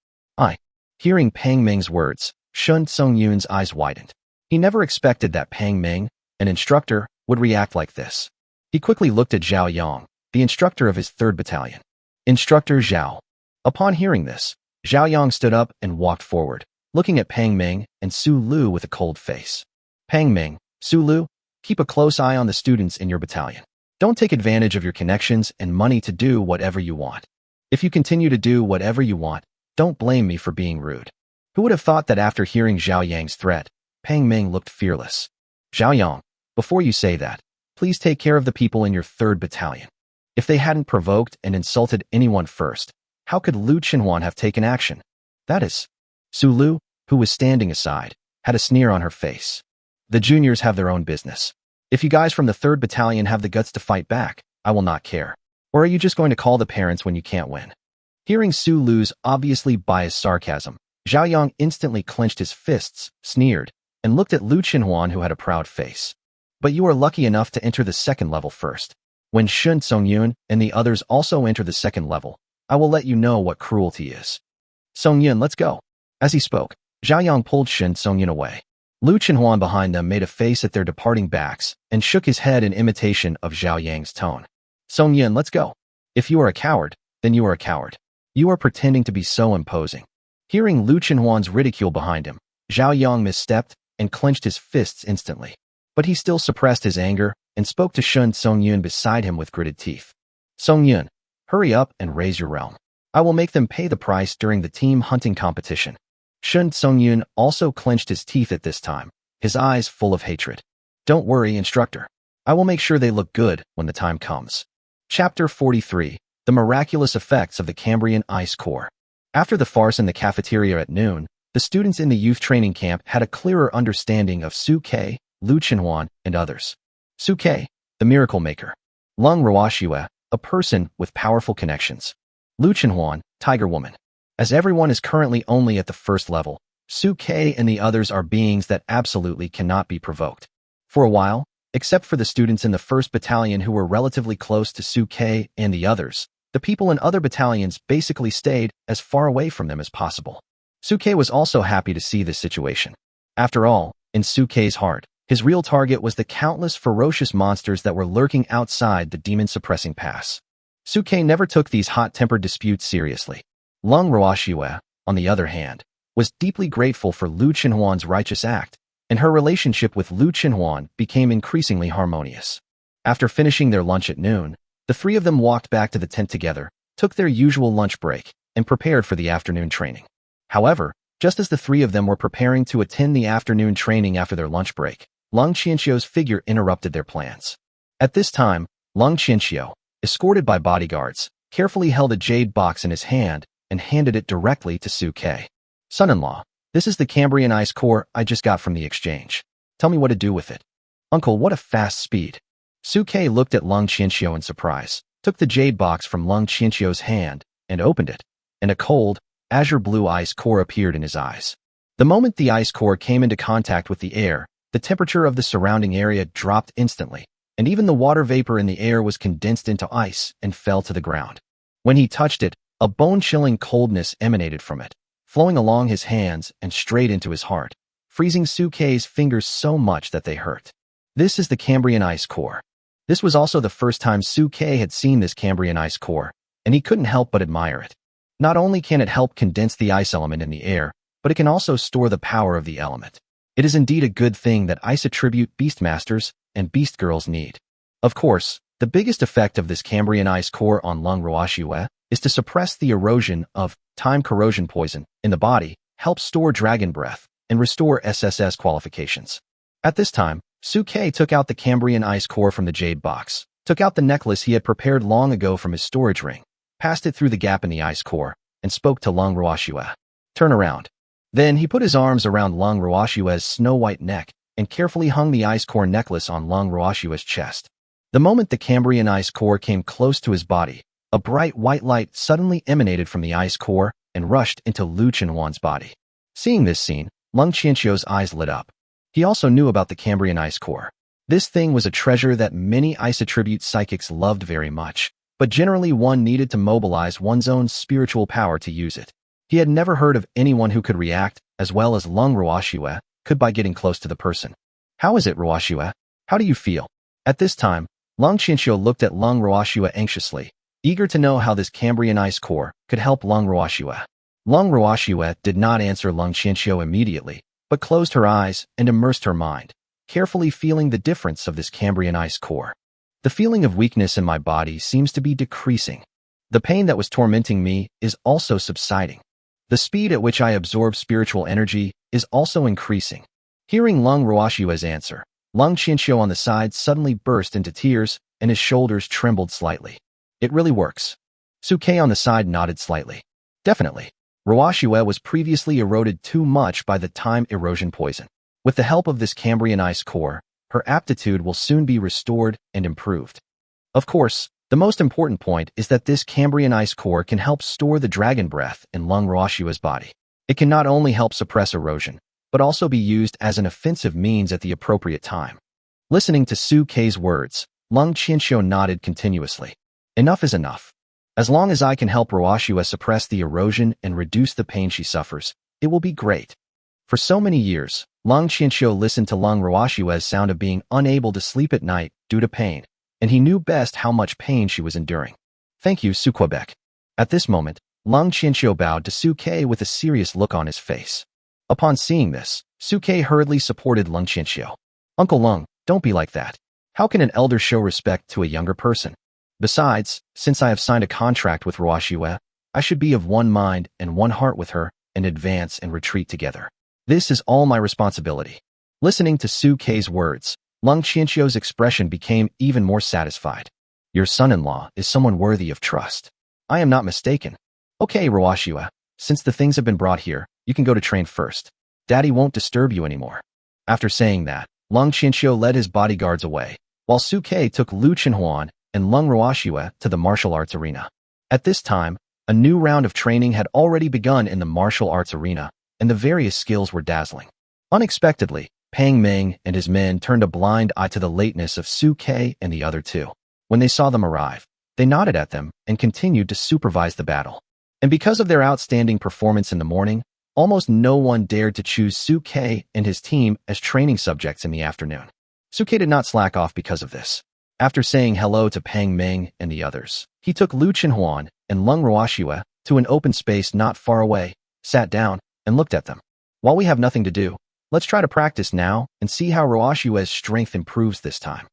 Hearing Pang Meng's words, Shun Song-yun's eyes widened. He never expected that Pang Meng, an instructor, would react like this. He quickly looked at Zhao Yang, the instructor of his 3rd Battalion. Instructor Zhao. Upon hearing this, Zhao Yang stood up and walked forward, looking at Pang Meng and Su Lu with a cold face. Pang Meng, Su Lu, keep a close eye on the students in your battalion. Don't take advantage of your connections and money to do whatever you want. If you continue to do whatever you want, don't blame me for being rude. Who would have thought that after hearing Zhao Yang's threat, Pang Meng looked fearless? Zhao Yang, before you say that, please take care of the people in your 3rd Battalion. If they hadn't provoked and insulted anyone first, how could Lu Chenhuan have taken action? That is, Su Lu, who was standing aside, had a sneer on her face. The juniors have their own business. If you guys from the 3rd Battalion have the guts to fight back, I will not care. Or are you just going to call the parents when you can't win? Hearing Su Lu's obviously biased sarcasm, Zhao Yang instantly clenched his fists, sneered, and looked at Lu Chenhuan who had a proud face. But you are lucky enough to enter the 2nd level first. When Shun Song-yun and the others also enter the 2nd level, I will let you know what cruelty is. Song-yun, let's go. As he spoke, Zhao Yang pulled Shun Song-yun away. Lu Chenhuan behind them made a face at their departing backs and shook his head in imitation of Zhao Yang's tone. Song-yun, let's go. If you are a coward, then you are a coward. You are pretending to be so imposing. Hearing Lu Chenhuan's ridicule behind him, Zhao Yang misstepped and clenched his fists instantly. But he still suppressed his anger and spoke to Shun Song-yun beside him with gritted teeth. Song-yun, hurry up and raise your realm. I will make them pay the price during the team hunting competition. Shun Song-yun also clenched his teeth at this time, his eyes full of hatred. Don't worry, instructor. I will make sure they look good when the time comes. Chapter 43, The Miraculous Effects of the Cambrian Ice Core. After the farce in the cafeteria at noon, the students in the youth training camp had a clearer understanding of Su Ke, Lu Chenhuan, and others. Su Ke, the miracle maker. Lung Ruoxue, a person with powerful connections. Lu Chenhuan, Tiger Woman. As everyone is currently only at the first level, Su Ke and the others are beings that absolutely cannot be provoked. For a while, except for the students in the 1st Battalion who were relatively close to Su Ke and the others, the people in other battalions basically stayed as far away from them as possible. Su Ke was also happy to see this situation. After all, in Su Ke's heart, his real target was the countless ferocious monsters that were lurking outside the demon-suppressing pass. Su Ke never took these hot-tempered disputes seriously. Lung Ruoxue, on the other hand, was deeply grateful for Lu Chenhuan's righteous act, and her relationship with Lu Chenhuan became increasingly harmonious. After finishing their lunch at noon, the three of them walked back to the tent together, took their usual lunch break, and prepared for the afternoon training. However, just as the three of them were preparing to attend the afternoon training after their lunch break, Lung Qianxiu's figure interrupted their plans. At this time, Lung Qianxiu, escorted by bodyguards, carefully held a jade box in his hand and handed it directly to Su Ke. Son-in-law, this is the Cambrian ice core I just got from the exchange. Tell me what to do with it. Uncle, what a fast speed. Su Ke looked at Lung Qianxiu in surprise, took the jade box from Lung Qianxiu's hand, and opened it, and a cold, azure blue ice core appeared in his eyes. The moment the ice core came into contact with the air, the temperature of the surrounding area dropped instantly, and even the water vapor in the air was condensed into ice and fell to the ground. When he touched it, a bone-chilling coldness emanated from it, flowing along his hands and straight into his heart, freezing Su Ke's fingers so much that they hurt. This is the Cambrian ice core. This was also the first time Su Ke had seen this Cambrian ice core, and he couldn't help but admire it. Not only can it help condense the ice element in the air, but it can also store the power of the element. It is indeed a good thing that ice attribute beastmasters and beast girls need. Of course, the biggest effect of this Cambrian ice core on Lung Ruoxue is to suppress the erosion of time corrosion poison in the body, help store dragon breath, and restore SSS qualifications. At this time, Su Ke took out the Cambrian ice core from the jade box, took out the necklace he had prepared long ago from his storage ring, passed it through the gap in the ice core, and spoke to Lung Ruoxue. Turn around. Then he put his arms around Lung Ruoxue's snow-white neck and carefully hung the ice core necklace on Lung Ruoxue's chest. The moment the Cambrian ice core came close to his body, a bright white light suddenly emanated from the ice core and rushed into Lu Chenhuan's body. Seeing this scene, Lung Qianxiu's eyes lit up. He also knew about the Cambrian ice core. This thing was a treasure that many ice attribute psychics loved very much, but generally one needed to mobilize one's own spiritual power to use it. He had never heard of anyone who could react as well as Lung Ruoxue could by getting close to the person. How is it, Ruoxue? How do you feel? At this time, Lung Qianxiu looked at Lung Ruoxue anxiously, eager to know how this Cambrian ice core could help Lung Ruoxue. Lung Ruoxue did not answer Lung Qianxiu immediately, but closed her eyes and immersed her mind, carefully feeling the difference of this Cambrian ice core. The feeling of weakness in my body seems to be decreasing. The pain that was tormenting me is also subsiding. The speed at which I absorb spiritual energy is also increasing. Hearing Lung Ruoxue's answer, Lung Qianxiu on the side suddenly burst into tears and his shoulders trembled slightly. It really works. Su Ke on the side nodded slightly. Definitely. Ruoxue was previously eroded too much by the time erosion poison. With the help of this Cambrian ice core, her aptitude will soon be restored and improved. Of course, the most important point is that this Cambrian ice core can help store the dragon breath in Lung Ruoxue's body. It can not only help suppress erosion, but also be used as an offensive means at the appropriate time. Listening to Su Ke's words, Lung Qianxiu nodded continuously. Enough is enough. As long as I can help Ruoxue suppress the erosion and reduce the pain she suffers, it will be great. For so many years, Lung Qianxiu listened to Lung Ruoxue's sound of being unable to sleep at night due to pain, and he knew best how much pain she was enduring. Thank you, Su Quebec. At this moment, Lung Qianxiu bowed to Su Ke with a serious look on his face. Upon seeing this, Su Ke hurriedly supported Lung Qianxiu. Uncle Lung, don't be like that. How can an elder show respect to a younger person? Besides, since I have signed a contract with Ruoxue, I should be of one mind and one heart with her and advance and retreat together. This is all my responsibility. Listening to Su Ke's words, Lung Qianxiu's expression became even more satisfied. Your son-in-law is someone worthy of trust. I am not mistaken. Okay, Ruoxue, Since the things have been brought here, you can go to train first. Daddy won't disturb you anymore. After saying that, Lung Qianxiu led his bodyguards away, while Su Ke took Lu Chenhuan and Lung Ruoxue to the martial arts arena. At this time, a new round of training had already begun in the martial arts arena, and the various skills were dazzling. Unexpectedly, Pang Ming and his men turned a blind eye to the lateness of Su Ke and the other two. When they saw them arrive, they nodded at them and continued to supervise the battle. And because of their outstanding performance in the morning, almost no one dared to choose Su Ke and his team as training subjects in the afternoon. Su Ke did not slack off because of this. After saying hello to Pang Ming and the others, he took Lu Chenhuan and Lung Ruoxue to an open space not far away, sat down, and looked at them. While we have nothing to do, let's try to practice now and see how Ruoxue's strength improves this time.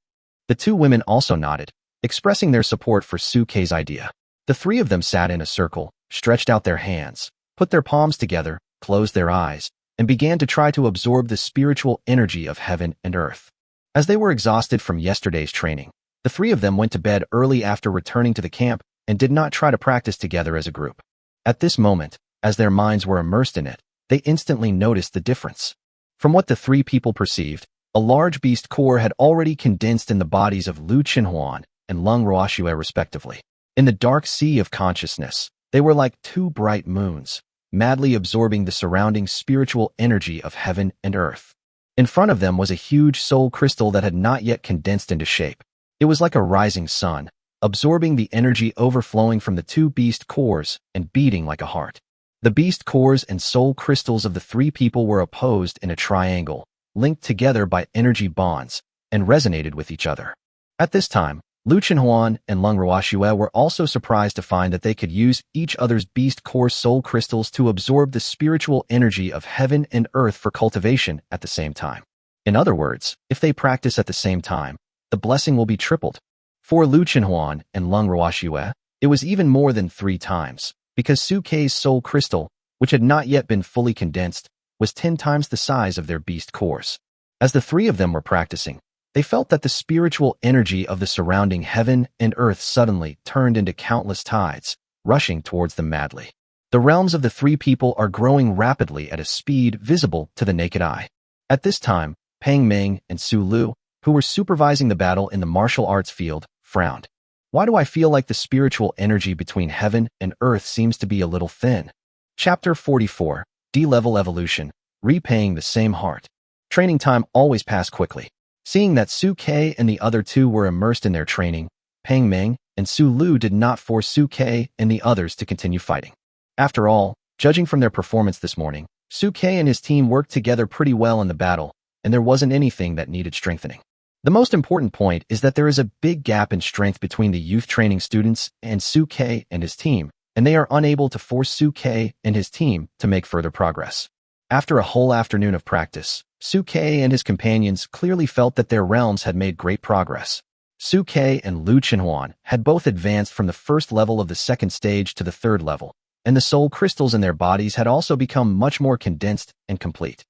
The two women also nodded, expressing their support for Su Ke's idea. The three of them sat in a circle, stretched out their hands, put their palms together, closed their eyes, and began to try to absorb the spiritual energy of heaven and earth. As they were exhausted from yesterday's training, the three of them went to bed early after returning to the camp and did not try to practice together as a group. At this moment, as their minds were immersed in it, they instantly noticed the difference. From what the three people perceived, a large beast core had already condensed in the bodies of Lu Chenhuan and Lung Ruoxue respectively. In the dark sea of consciousness, they were like two bright moons, madly absorbing the surrounding spiritual energy of heaven and earth. In front of them was a huge soul crystal that had not yet condensed into shape. It was like a rising sun, absorbing the energy overflowing from the two beast cores and beating like a heart. The beast cores and soul crystals of the three people were opposed in a triangle, linked together by energy bonds, and resonated with each other. At this time, Lu Chenhuan and Lung Ruoxue were also surprised to find that they could use each other's beast core soul crystals to absorb the spiritual energy of heaven and earth for cultivation at the same time. In other words, if they practice at the same time, the blessing will be tripled. For Lu Chenhuan and Lung Ruoxue, it was even more than 3 times, because Su Ke's soul crystal, which had not yet been fully condensed, was 10 times the size of their beast cores. As the three of them were practicing, they felt that the spiritual energy of the surrounding heaven and earth suddenly turned into countless tides, rushing towards them madly. The realms of the three people are growing rapidly at a speed visible to the naked eye. At this time, Pang Ming and Su Lu, who were supervising the battle in the martial arts field, frowned. Why do I feel like the spiritual energy between heaven and earth seems to be a little thin? Chapter 44, D-Level Evolution, Repaying the Same Heart. Training time always passed quickly. Seeing that Su Ke and the other two were immersed in their training, Pang Ming and Su Lu did not force Su Ke and the others to continue fighting. After all, judging from their performance this morning, Su Ke and his team worked together pretty well in the battle, and there wasn't anything that needed strengthening. The most important point is that there is a big gap in strength between the youth training students and Su Ke and his team, and they are unable to force Su Ke and his team to make further progress. After a whole afternoon of practice, Su Ke and his companions clearly felt that their realms had made great progress. Su Ke and Lu Chenhuan had both advanced from the first level of the second stage to the third level, and the soul crystals in their bodies had also become much more condensed and complete.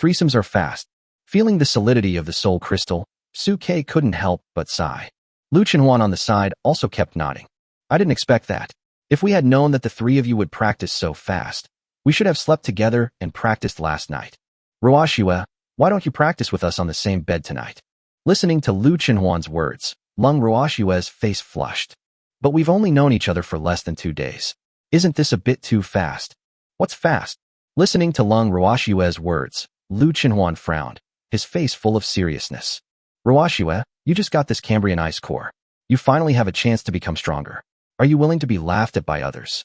Threesomes are fast. Feeling the solidity of the soul crystal, Su Ke couldn't help but sigh. Lu Chenhuan on the side also kept nodding. I didn't expect that. If we had known that the three of you would practice so fast, we should have slept together and practiced last night. Ruoxue, why don't you practice with us on the same bed tonight? Listening to Lu Chenhuan's words, Lung Ruoxue's face flushed. But we've only known each other for less than 2 days. Isn't this a bit too fast? What's fast? Listening to Lung Ruoxue's words, Lu Chenhuan frowned, his face full of seriousness. Ruoxue, you just got this Cambrian ice core. You finally have a chance to become stronger. Are you willing to be laughed at by others?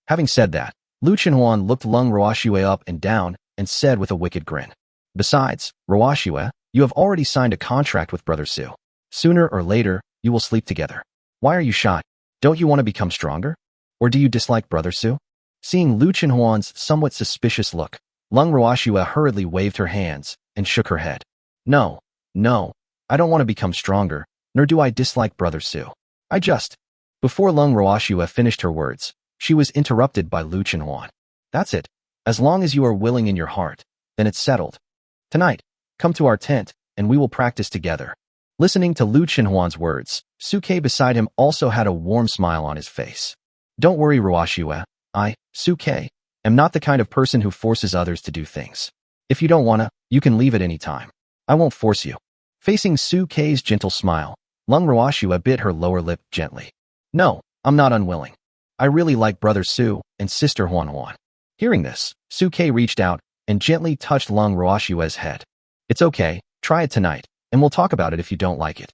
Having said that, Lu Chenhuan looked Lung Ruoxue up and down and said with a wicked grin. Besides, Ruoxue, you have already signed a contract with Brother Su. Sooner or later, you will sleep together. Why are you shy? Don't you want to become stronger? Or do you dislike Brother Su? Seeing Lu Chenhuan's somewhat suspicious look, Lung Ruoxue hurriedly waved her hands and shook her head. No, I don't want to become stronger, nor do I dislike Brother Su. Before Lung Ruoxue finished her words, she was interrupted by Lu Chenhuan. That's it. As long as you are willing in your heart, then it's settled. Tonight, come to our tent, and we will practice together. Listening to Lu Chenhuan's words, Su Ke beside him also had a warm smile on his face. Don't worry, Ruoxue. I, Su Ke, am not the kind of person who forces others to do things. If you don't wanna, you can leave at any time. I won't force you. Facing Su-Kei's gentle smile, Lung Ruoxue bit her lower lip gently. No, I'm not unwilling. I really like Brother Su and Sister Huan Huan. Hearing this, Su-Kei reached out and gently touched Lung Ruoxue's head. It's okay, try it tonight, and we'll talk about it if you don't like it.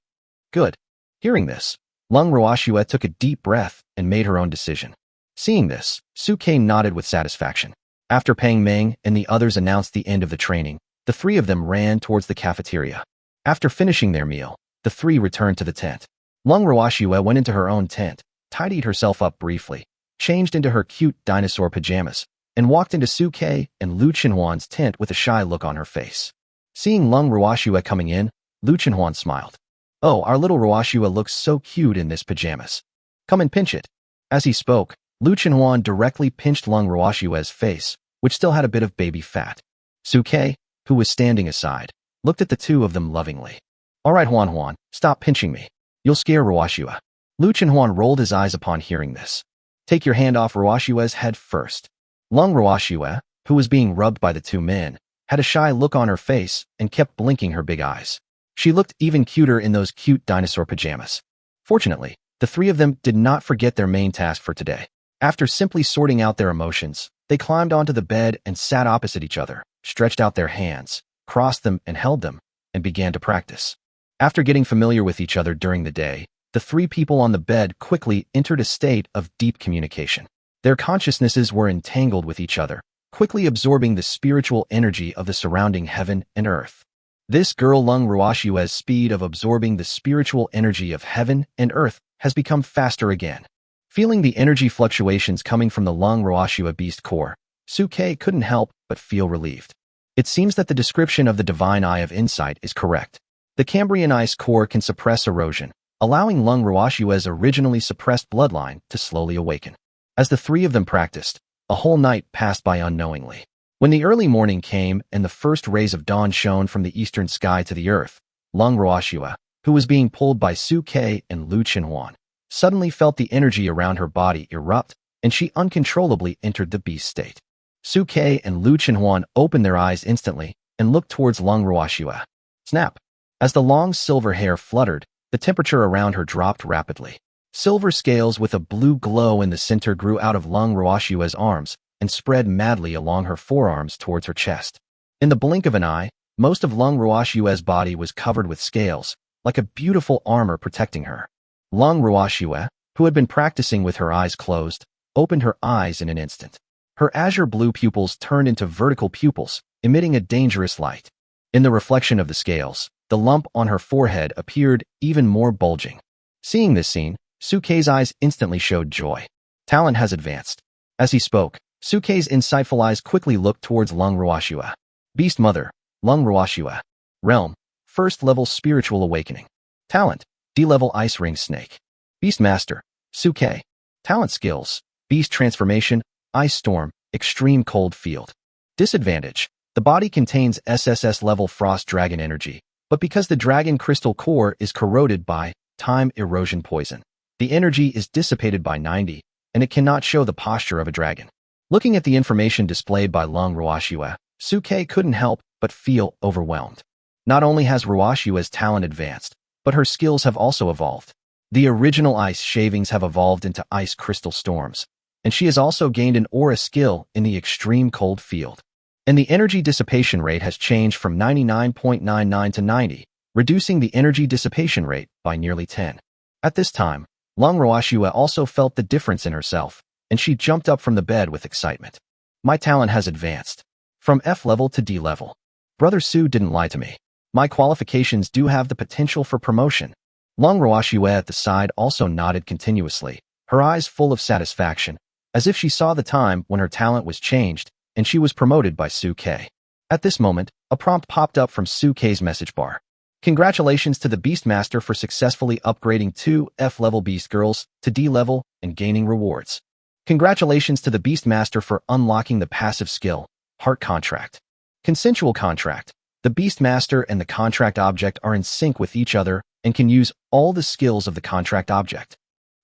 Good. Hearing this, Lung Ruoxue took a deep breath and made her own decision. Seeing this, Su-Kei nodded with satisfaction. After Pang Meng and the others announced the end of the training, the three of them ran towards the cafeteria. After finishing their meal, the three returned to the tent. Lung Ruoxue went into her own tent, tidied herself up briefly, changed into her cute dinosaur pajamas, and walked into Su-Kei and Lu Chenhuan's tent with a shy look on her face. Seeing Lung Ruoxue coming in, Lu Chenhuan smiled. Oh, our little Ruoxue looks so cute in this pajamas. Come and pinch it. As he spoke, Lu Chenhuan directly pinched Lung Ruoxue's face, which still had a bit of baby fat. Su-Kei, who was standing aside, looked at the two of them lovingly. All right, Huan Huan, stop pinching me. You'll scare Ruoxue. Lu Chenhuan rolled his eyes upon hearing this. Take your hand off Ruoxue's head first. Lung Ruoxue, who was being rubbed by the two men, had a shy look on her face and kept blinking her big eyes. She looked even cuter in those cute dinosaur pajamas. Fortunately, the three of them did not forget their main task for today. After simply sorting out their emotions, they climbed onto the bed and sat opposite each other, stretched out their hands, crossed them and held them, and began to practice. After getting familiar with each other during the day, the three people on the bed quickly entered a state of deep communication. Their consciousnesses were entangled with each other, quickly absorbing the spiritual energy of the surrounding heaven and earth. This girl Lung Ruoxue's speed of absorbing the spiritual energy of heaven and earth has become faster again. Feeling the energy fluctuations coming from the Lung Ruoxue beast core, Su-Kei couldn't help but feel relieved. It seems that the description of the divine eye of insight is correct. The Cambrian ice core can suppress erosion, allowing Lung Ruoxue's originally suppressed bloodline to slowly awaken. As the three of them practiced, a whole night passed by unknowingly. When the early morning came and the first rays of dawn shone from the eastern sky to the earth, Lung Ruoxue, who was being pulled by Su-Kei and Lu Chenhuan, suddenly felt the energy around her body erupt, and she uncontrollably entered the beast state. Su-Kei and Lu Chenhuan opened their eyes instantly and looked towards Lung Ruoxue. Snap! As the long silver hair fluttered, the temperature around her dropped rapidly. Silver scales with a blue glow in the center grew out of Lung Ruoxue's arms and spread madly along her forearms towards her chest. In the blink of an eye, most of Lung Ruoxue's body was covered with scales, like a beautiful armor protecting her. Lung Ruoxue, who had been practicing with her eyes closed, opened her eyes in an instant. Her azure blue pupils turned into vertical pupils, emitting a dangerous light. In the reflection of the scales, the lump on her forehead appeared even more bulging. Seeing this scene, Su-Kei's eyes instantly showed joy. Talent has advanced. As he spoke, Su-Kei's insightful eyes quickly looked towards Lung Ruoxue. Beast Mother, Lung Ruoxue. Realm, First Level Spiritual Awakening. Talent, D-Level Ice Ring Snake. Beastmaster, Su-Kei. Talent Skills, Beast Transformation, Ice Storm, Extreme Cold Field. Disadvantage, the body contains SSS level Frost Dragon energy, but because the Dragon Crystal core is corroded by Time Erosion Poison, the energy is dissipated by 90, and it cannot show the posture of a dragon. Looking at the information displayed by Lung Ruoxue, Su-Kei couldn't help but feel overwhelmed. Not only has Ruoxue's talent advanced, but her skills have also evolved. The original ice shavings have evolved into ice crystal storms, and she has also gained an aura skill in the extreme cold field. And the energy dissipation rate has changed from 99.99 to 90, reducing the energy dissipation rate by nearly 10. At this time, Lung Ruoxue also felt the difference in herself, and she jumped up from the bed with excitement. My talent has advanced. From F level to D level. Brother Su didn't lie to me. My qualifications do have the potential for promotion. Lung Ruoxue at the side also nodded continuously, her eyes full of satisfaction, as if she saw the time when her talent was changed and she was promoted by Su-Kei. At this moment, a prompt popped up from Su-Kei's message bar. Congratulations to the Beastmaster for successfully upgrading 2 F-level Beast Girls to D-level and gaining rewards. Congratulations to the Beastmaster for unlocking the passive skill, Heart Contract. Consensual Contract. The Beastmaster and the contract object are in sync with each other and can use all the skills of the contract object.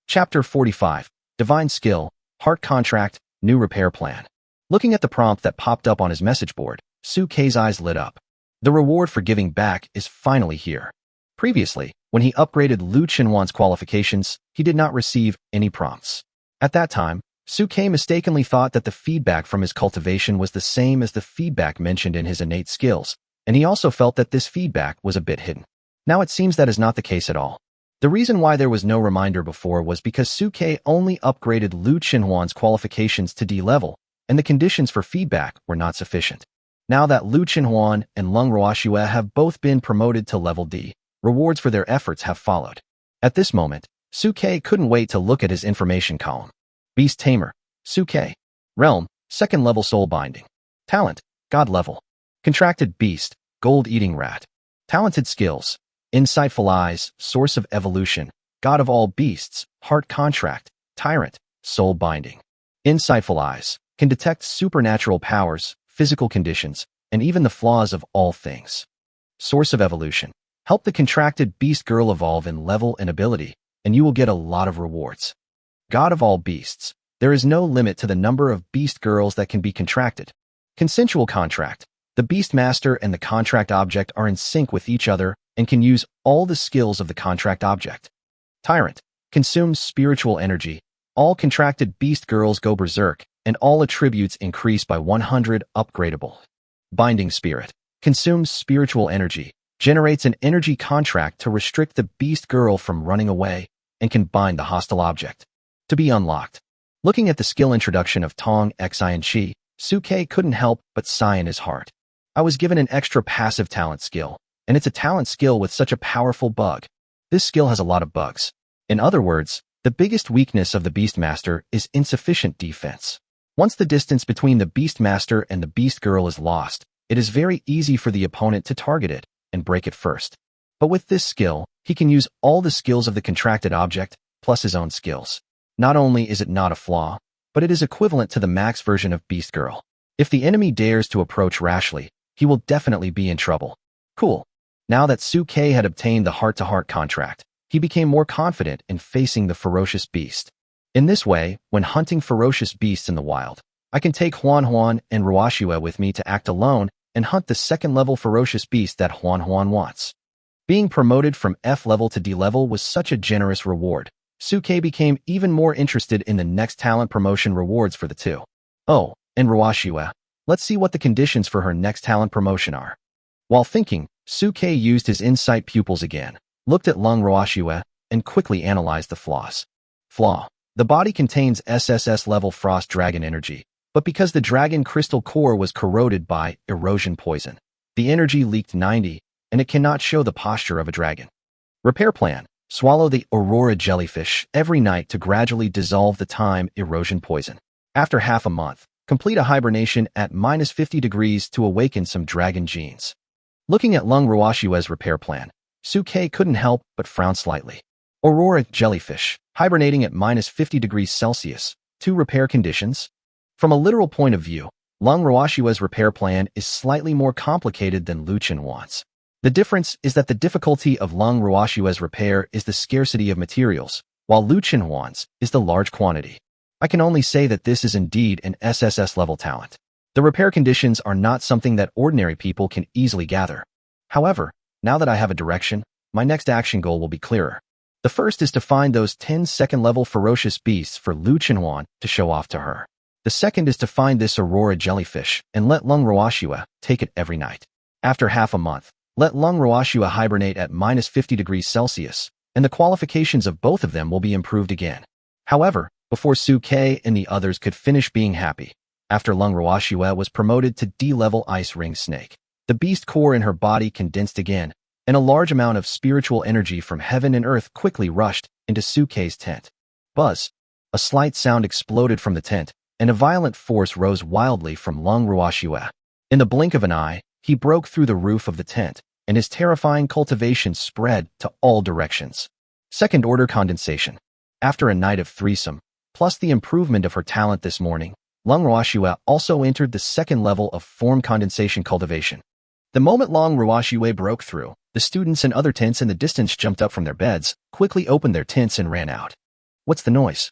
Chapter 45. Divine Skill, Heart Contract, New Repair Plan. Looking at the prompt that popped up on his message board, Su Kei's eyes lit up. The reward for giving back is finally here. Previously, when he upgraded Lu Qinhuan's qualifications, he did not receive any prompts. At that time, Su Kei mistakenly thought that the feedback from his cultivation was the same as the feedback mentioned in his innate skills, and he also felt that this feedback was a bit hidden. Now it seems that is not the case at all. The reason why there was no reminder before was because Su Kei only upgraded Lu Qinhuan's qualifications to D level, and the conditions for feedback were not sufficient. Now that Lu Qinhuan and Lung Ruoxue have both been promoted to level D, rewards for their efforts have followed. At this moment, Su Kei couldn't wait to look at his information column. Beast Tamer, Su Kei. Realm, 2nd level soul binding. Talent, God level. Contracted beast, gold eating rat. Talented skills, insightful eyes, source of evolution, god of all beasts, heart contract, tyrant, soul binding. Insightful eyes, can detect supernatural powers, physical conditions, and even the flaws of all things. Source of evolution, help the contracted beast girl evolve in level and ability, and you will get a lot of rewards. God of all beasts, there is no limit to the number of beast girls that can be contracted. Consensual contract, the beastmaster and the contract object are in sync with each other and can use all the skills of the contract object. Tyrant, consumes spiritual energy, all contracted beast girls go berserk, and all attributes increase by 100 upgradable. Binding spirit, consumes spiritual energy, generates an energy contract to restrict the beast girl from running away, and can bind the hostile object. To be unlocked. Looking at the skill introduction of Tong Xi and Chi, Su Kei couldn't help but sigh in his heart. I was given an extra passive talent skill, and it's a talent skill with such a powerful bug. This skill has a lot of bugs. In other words, the biggest weakness of the Beastmaster is insufficient defense. Once the distance between the Beastmaster and the Beast Girl is lost, it is very easy for the opponent to target it and break it first. But with this skill, he can use all the skills of the contracted object, plus his own skills. Not only is it not a flaw, but it is equivalent to the max version of Beast Girl. If the enemy dares to approach rashly, he will definitely be in trouble. Cool. Now that Su Kei had obtained the heart-to-heart contract, he became more confident in facing the ferocious beast. In this way, when hunting ferocious beasts in the wild, I can take Huan and Ruoxue with me to act alone and hunt the 2nd level ferocious beast that Huan wants. Being promoted from F level to D level was such a generous reward. Su Kei became even more interested in the next talent promotion rewards for the two. Oh, and Ruoxue. Let's see what the conditions for her next talent promotion are. While thinking, Su Kei used his insight pupils again, looked at Lung Ruoxue, and quickly analyzed the flaws. Flaw. The body contains SSS level frost dragon energy, but because the dragon crystal core was corroded by erosion poison, the energy leaked 90, and it cannot show the posture of a dragon. Repair plan. Swallow the Aurora jellyfish every night to gradually dissolve the time erosion poison. After half a month, complete a hibernation at -50 degrees to awaken some dragon genes. Looking at Lung Ruoxue's repair plan, Su Kei couldn't help but frown slightly. Aurora jellyfish, hibernating at -50 degrees Celsius, 2 repair conditions. From a literal point of view, Lung Ruoxue's repair plan is slightly more complicated than Lu Qinhuan's. The difference is that the difficulty of Lung Ruoxue's repair is the scarcity of materials, while Lu Qinhuan's is the large quantity. I can only say that this is indeed an SSS level talent. The repair conditions are not something that ordinary people can easily gather. However, now that I have a direction, my next action goal will be clearer. The first is to find those 10 2nd level ferocious beasts for Lu Qinhuan to show off to her. The second is to find this Aurora jellyfish and let Lung Ruoxue take it every night. After half a month, let Lung Ruoxue hibernate at -50 degrees Celsius, and the qualifications of both of them will be improved again. However, before Su Kei and the others could finish being happy, after Lung Ruoxue was promoted to D-level ice ring snake, the beast core in her body condensed again, and a large amount of spiritual energy from heaven and earth quickly rushed into Su Kei's tent. Buzz! A slight sound exploded from the tent, and a violent force rose wildly from Lung Ruoxue. In the blink of an eye, he broke through the roof of the tent, and his terrifying cultivation spread to all directions. Second-order condensation. After a night of threesome, plus the improvement of her talent this morning, Lung Ruoxue also entered the 2nd level of form condensation cultivation. The moment Lung Ruoxue broke through, the students in other tents in the distance jumped up from their beds, quickly opened their tents and ran out. What's the noise?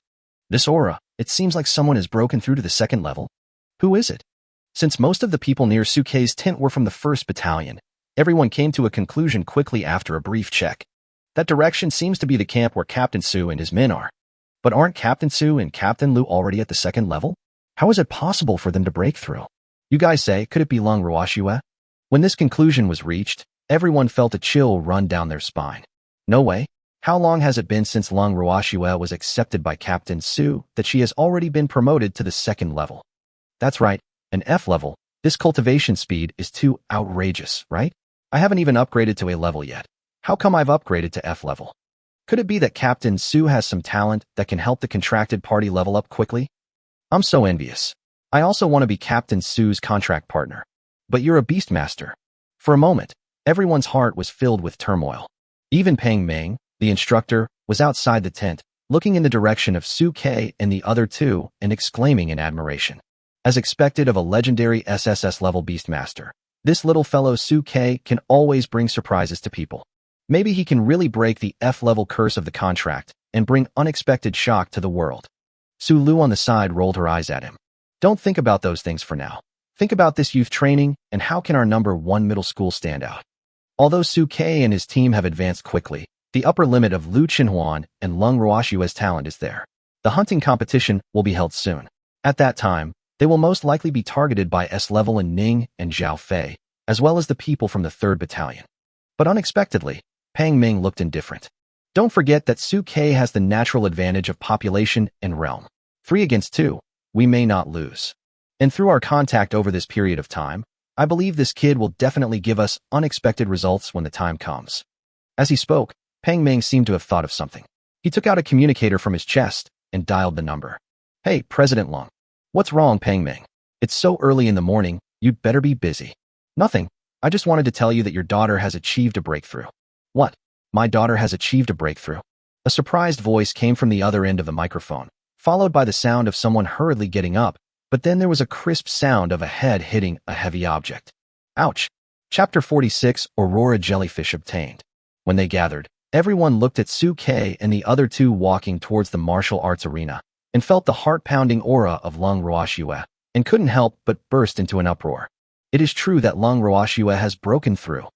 This aura, it seems like someone has broken through to the 2nd level. Who is it? Since most of the people near Sukei's tent were from the 1st Battalion, everyone came to a conclusion quickly after a brief check. That direction seems to be the camp where Captain Su and his men are. But aren't Captain Su and Captain Lu already at the 2nd level? How is it possible for them to break through? You guys say, could it be Lung Ruoxue? When this conclusion was reached, everyone felt a chill run down their spine. No way. How long has it been since Lung Ruoxue was accepted by Captain Su that she has already been promoted to the 2nd level? That's right, an F level. This cultivation speed is too outrageous, right? I haven't even upgraded to A level yet. How come I've upgraded to F level? Could it be that Captain Su has some talent that can help the contracted party level up quickly? I'm so envious. I also want to be Captain Su's contract partner. But you're a beastmaster. For a moment, everyone's heart was filled with turmoil. Even Peng Ming, the instructor, was outside the tent, looking in the direction of Su Ke and the other two and exclaiming in admiration. As expected of a legendary SSS level beastmaster, this little fellow Su Ke can always bring surprises to people. Maybe he can really break the F-level curse of the contract and bring unexpected shock to the world. Su Lu on the side rolled her eyes at him. Don't think about those things for now. Think about this youth training and how can our number 1 middle school stand out. Although Su Ke and his team have advanced quickly, the upper limit of Lu Qinhuan and Lung Ruoxue's talent is there. The hunting competition will be held soon. At that time, they will most likely be targeted by S-level An Ning and Zhao Fei, as well as the people from the 3rd Battalion. But unexpectedly, Peng Ming looked indifferent. Don't forget that Su Ke has the natural advantage of population and realm. 3 against 2, we may not lose. And through our contact over this period of time, I believe this kid will definitely give us unexpected results when the time comes. As he spoke, Peng Ming seemed to have thought of something. He took out a communicator from his chest and dialed the number. Hey, President Lung. What's wrong, Peng Ming? It's so early in the morning, you'd better be busy. Nothing. I just wanted to tell you that your daughter has achieved a breakthrough. What? My daughter has achieved a breakthrough? A surprised voice came from the other end of the microphone, followed by the sound of someone hurriedly getting up, but then there was a crisp sound of a head hitting a heavy object. Ouch! Chapter 46, Aurora Jellyfish obtained. When they gathered, everyone looked at Su Ke and the other two walking towards the martial arts arena, and felt the heart-pounding aura of Lung Ruoxue, and couldn't help but burst into an uproar. It is true that Lung Ruoxue has broken through.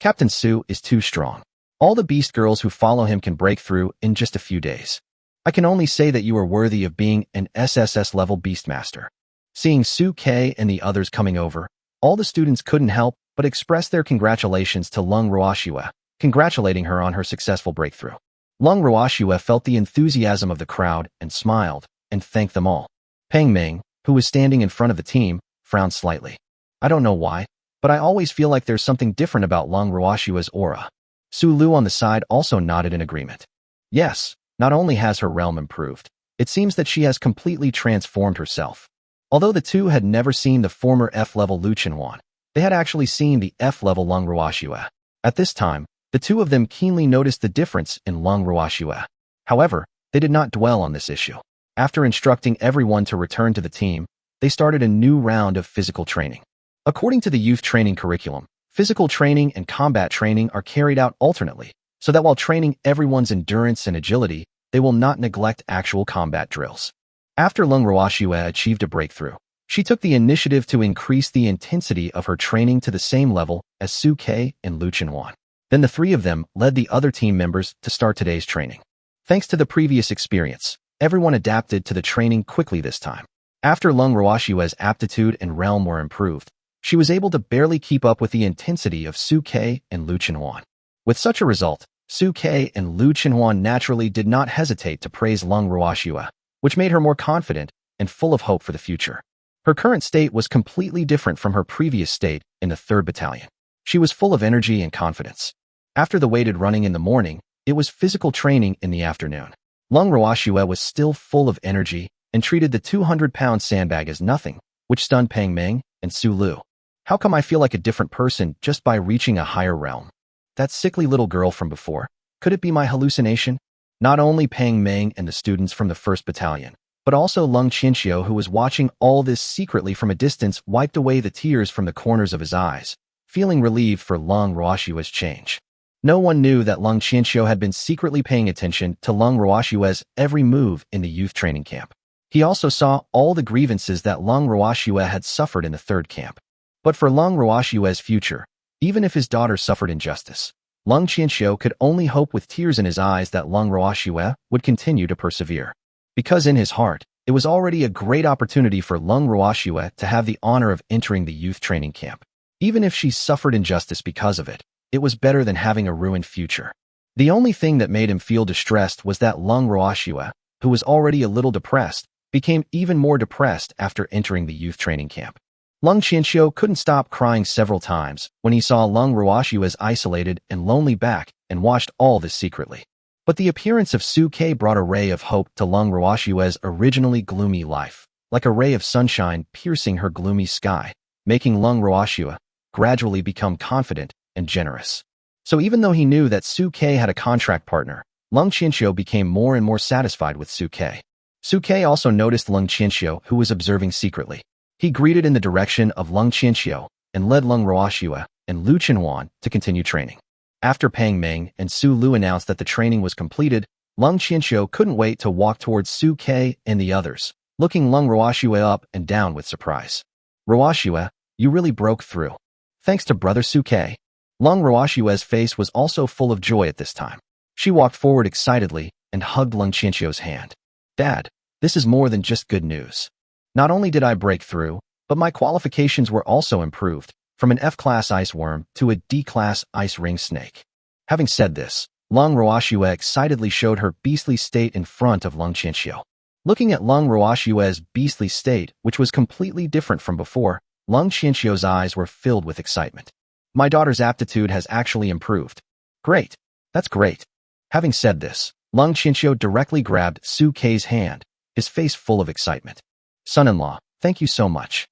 Captain Su is too strong. All the beast girls who follow him can break through in just a few days. I can only say that you are worthy of being an SSS-level beastmaster. Seeing Su Ke and the others coming over, all the students couldn't help but express their congratulations to Lung Ruoxue, congratulating her on her successful breakthrough. Lung Ruoxue felt the enthusiasm of the crowd and smiled, and thanked them all. Peng Ming, who was standing in front of the team, frowned slightly. I don't know why, but I always feel like there's something different about Lung Ruoxue's aura. Su Lu on the side also nodded in agreement. Yes, not only has her realm improved, it seems that she has completely transformed herself. Although the two had never seen the former F-level Lu Qinhuan, they had actually seen the F-level Lung Ruoxue. At this time, the two of them keenly noticed the difference in Lung Ruoxue. However, they did not dwell on this issue. After instructing everyone to return to the team, they started a new round of physical training. According to the youth training curriculum, physical training and combat training are carried out alternately, so that while training everyone's endurance and agility, they will not neglect actual combat drills. After Lung Ruoxue achieved a breakthrough, she took the initiative to increase the intensity of her training to the same level as Su Ke and Lu Qinhuan. Then the three of them led the other team members to start today's training. Thanks to the previous experience, everyone adapted to the training quickly this time. After Lung Ruoxue's aptitude and realm were improved, she was able to barely keep up with the intensity of Su Ke and Lu Qinhuan. With such a result, Su Ke and Lu Qinhuan naturally did not hesitate to praise Lung Ruoxue, which made her more confident and full of hope for the future. Her current state was completely different from her previous state in the 3rd Battalion. She was full of energy and confidence. After the weighted running in the morning, it was physical training in the afternoon. Lung Ruoxue was still full of energy and treated the 200-pound sandbag as nothing, which stunned Peng Ming and Su Lu. How come I feel like a different person just by reaching a higher realm? That sickly little girl from before, could it be my hallucination? Not only Peng Ming and the students from the 1st Battalion, but also Lung Qinxiu, who was watching all this secretly from a distance, wiped away the tears from the corners of his eyes, feeling relieved for Lung Ruoxue's change. No one knew that Lung Qinxiu had been secretly paying attention to Lung Ruoxue's every move in the youth training camp. He also saw all the grievances that Lung Ruoxue had suffered in the third camp. But for Lung Ruoxue's future, even if his daughter suffered injustice, Lung Qianxiu could only hope with tears in his eyes that Lung Ruoxue would continue to persevere. Because in his heart, it was already a great opportunity for Lung Ruoxue to have the honor of entering the youth training camp. Even if she suffered injustice because of it, it was better than having a ruined future. The only thing that made him feel distressed was that Lung Ruoxue, who was already a little depressed, became even more depressed after entering the youth training camp. Lung Qianxiu couldn't stop crying several times when he saw Lung Ruoxue's isolated and lonely back and watched all this secretly. But the appearance of Su Ke brought a ray of hope to Lung Ruoxue's originally gloomy life, like a ray of sunshine piercing her gloomy sky, making Lung Ruoxue gradually become confident and generous. So even though he knew that Su Ke had a contract partner, Lung Qianxiu became more and more satisfied with Su Ke. Su Ke also noticed Lung Qianxiu, who was observing secretly. He greeted in the direction of Lung Qianxiu and led Lung Ruoxue and Lu Chenhuan to continue training. After Pang Meng and Su Lu announced that the training was completed, Lung Qianxiu couldn't wait to walk towards Su Ke and the others, looking Lung Ruoxue up and down with surprise. Ruoxue, you really broke through. Thanks to brother Su Ke. Lung Ruoxue's face was also full of joy at this time. She walked forward excitedly and hugged Lung Qianxiu's hand. Dad, this is more than just good news. Not only did I break through, but my qualifications were also improved, from an F-class ice worm to a D-class ice ring snake. Having said this, Lung Ruoxue excitedly showed her beastly state in front of Lung Qianxiu. Looking at Lung Ruoxue's beastly state, which was completely different from before, Lung Qianxiu's eyes were filled with excitement. My daughter's aptitude has actually improved. Great. That's great. Having said this, Lung Qianxiu directly grabbed Su Ke's hand, his face full of excitement. Son-in-law, thank you so much.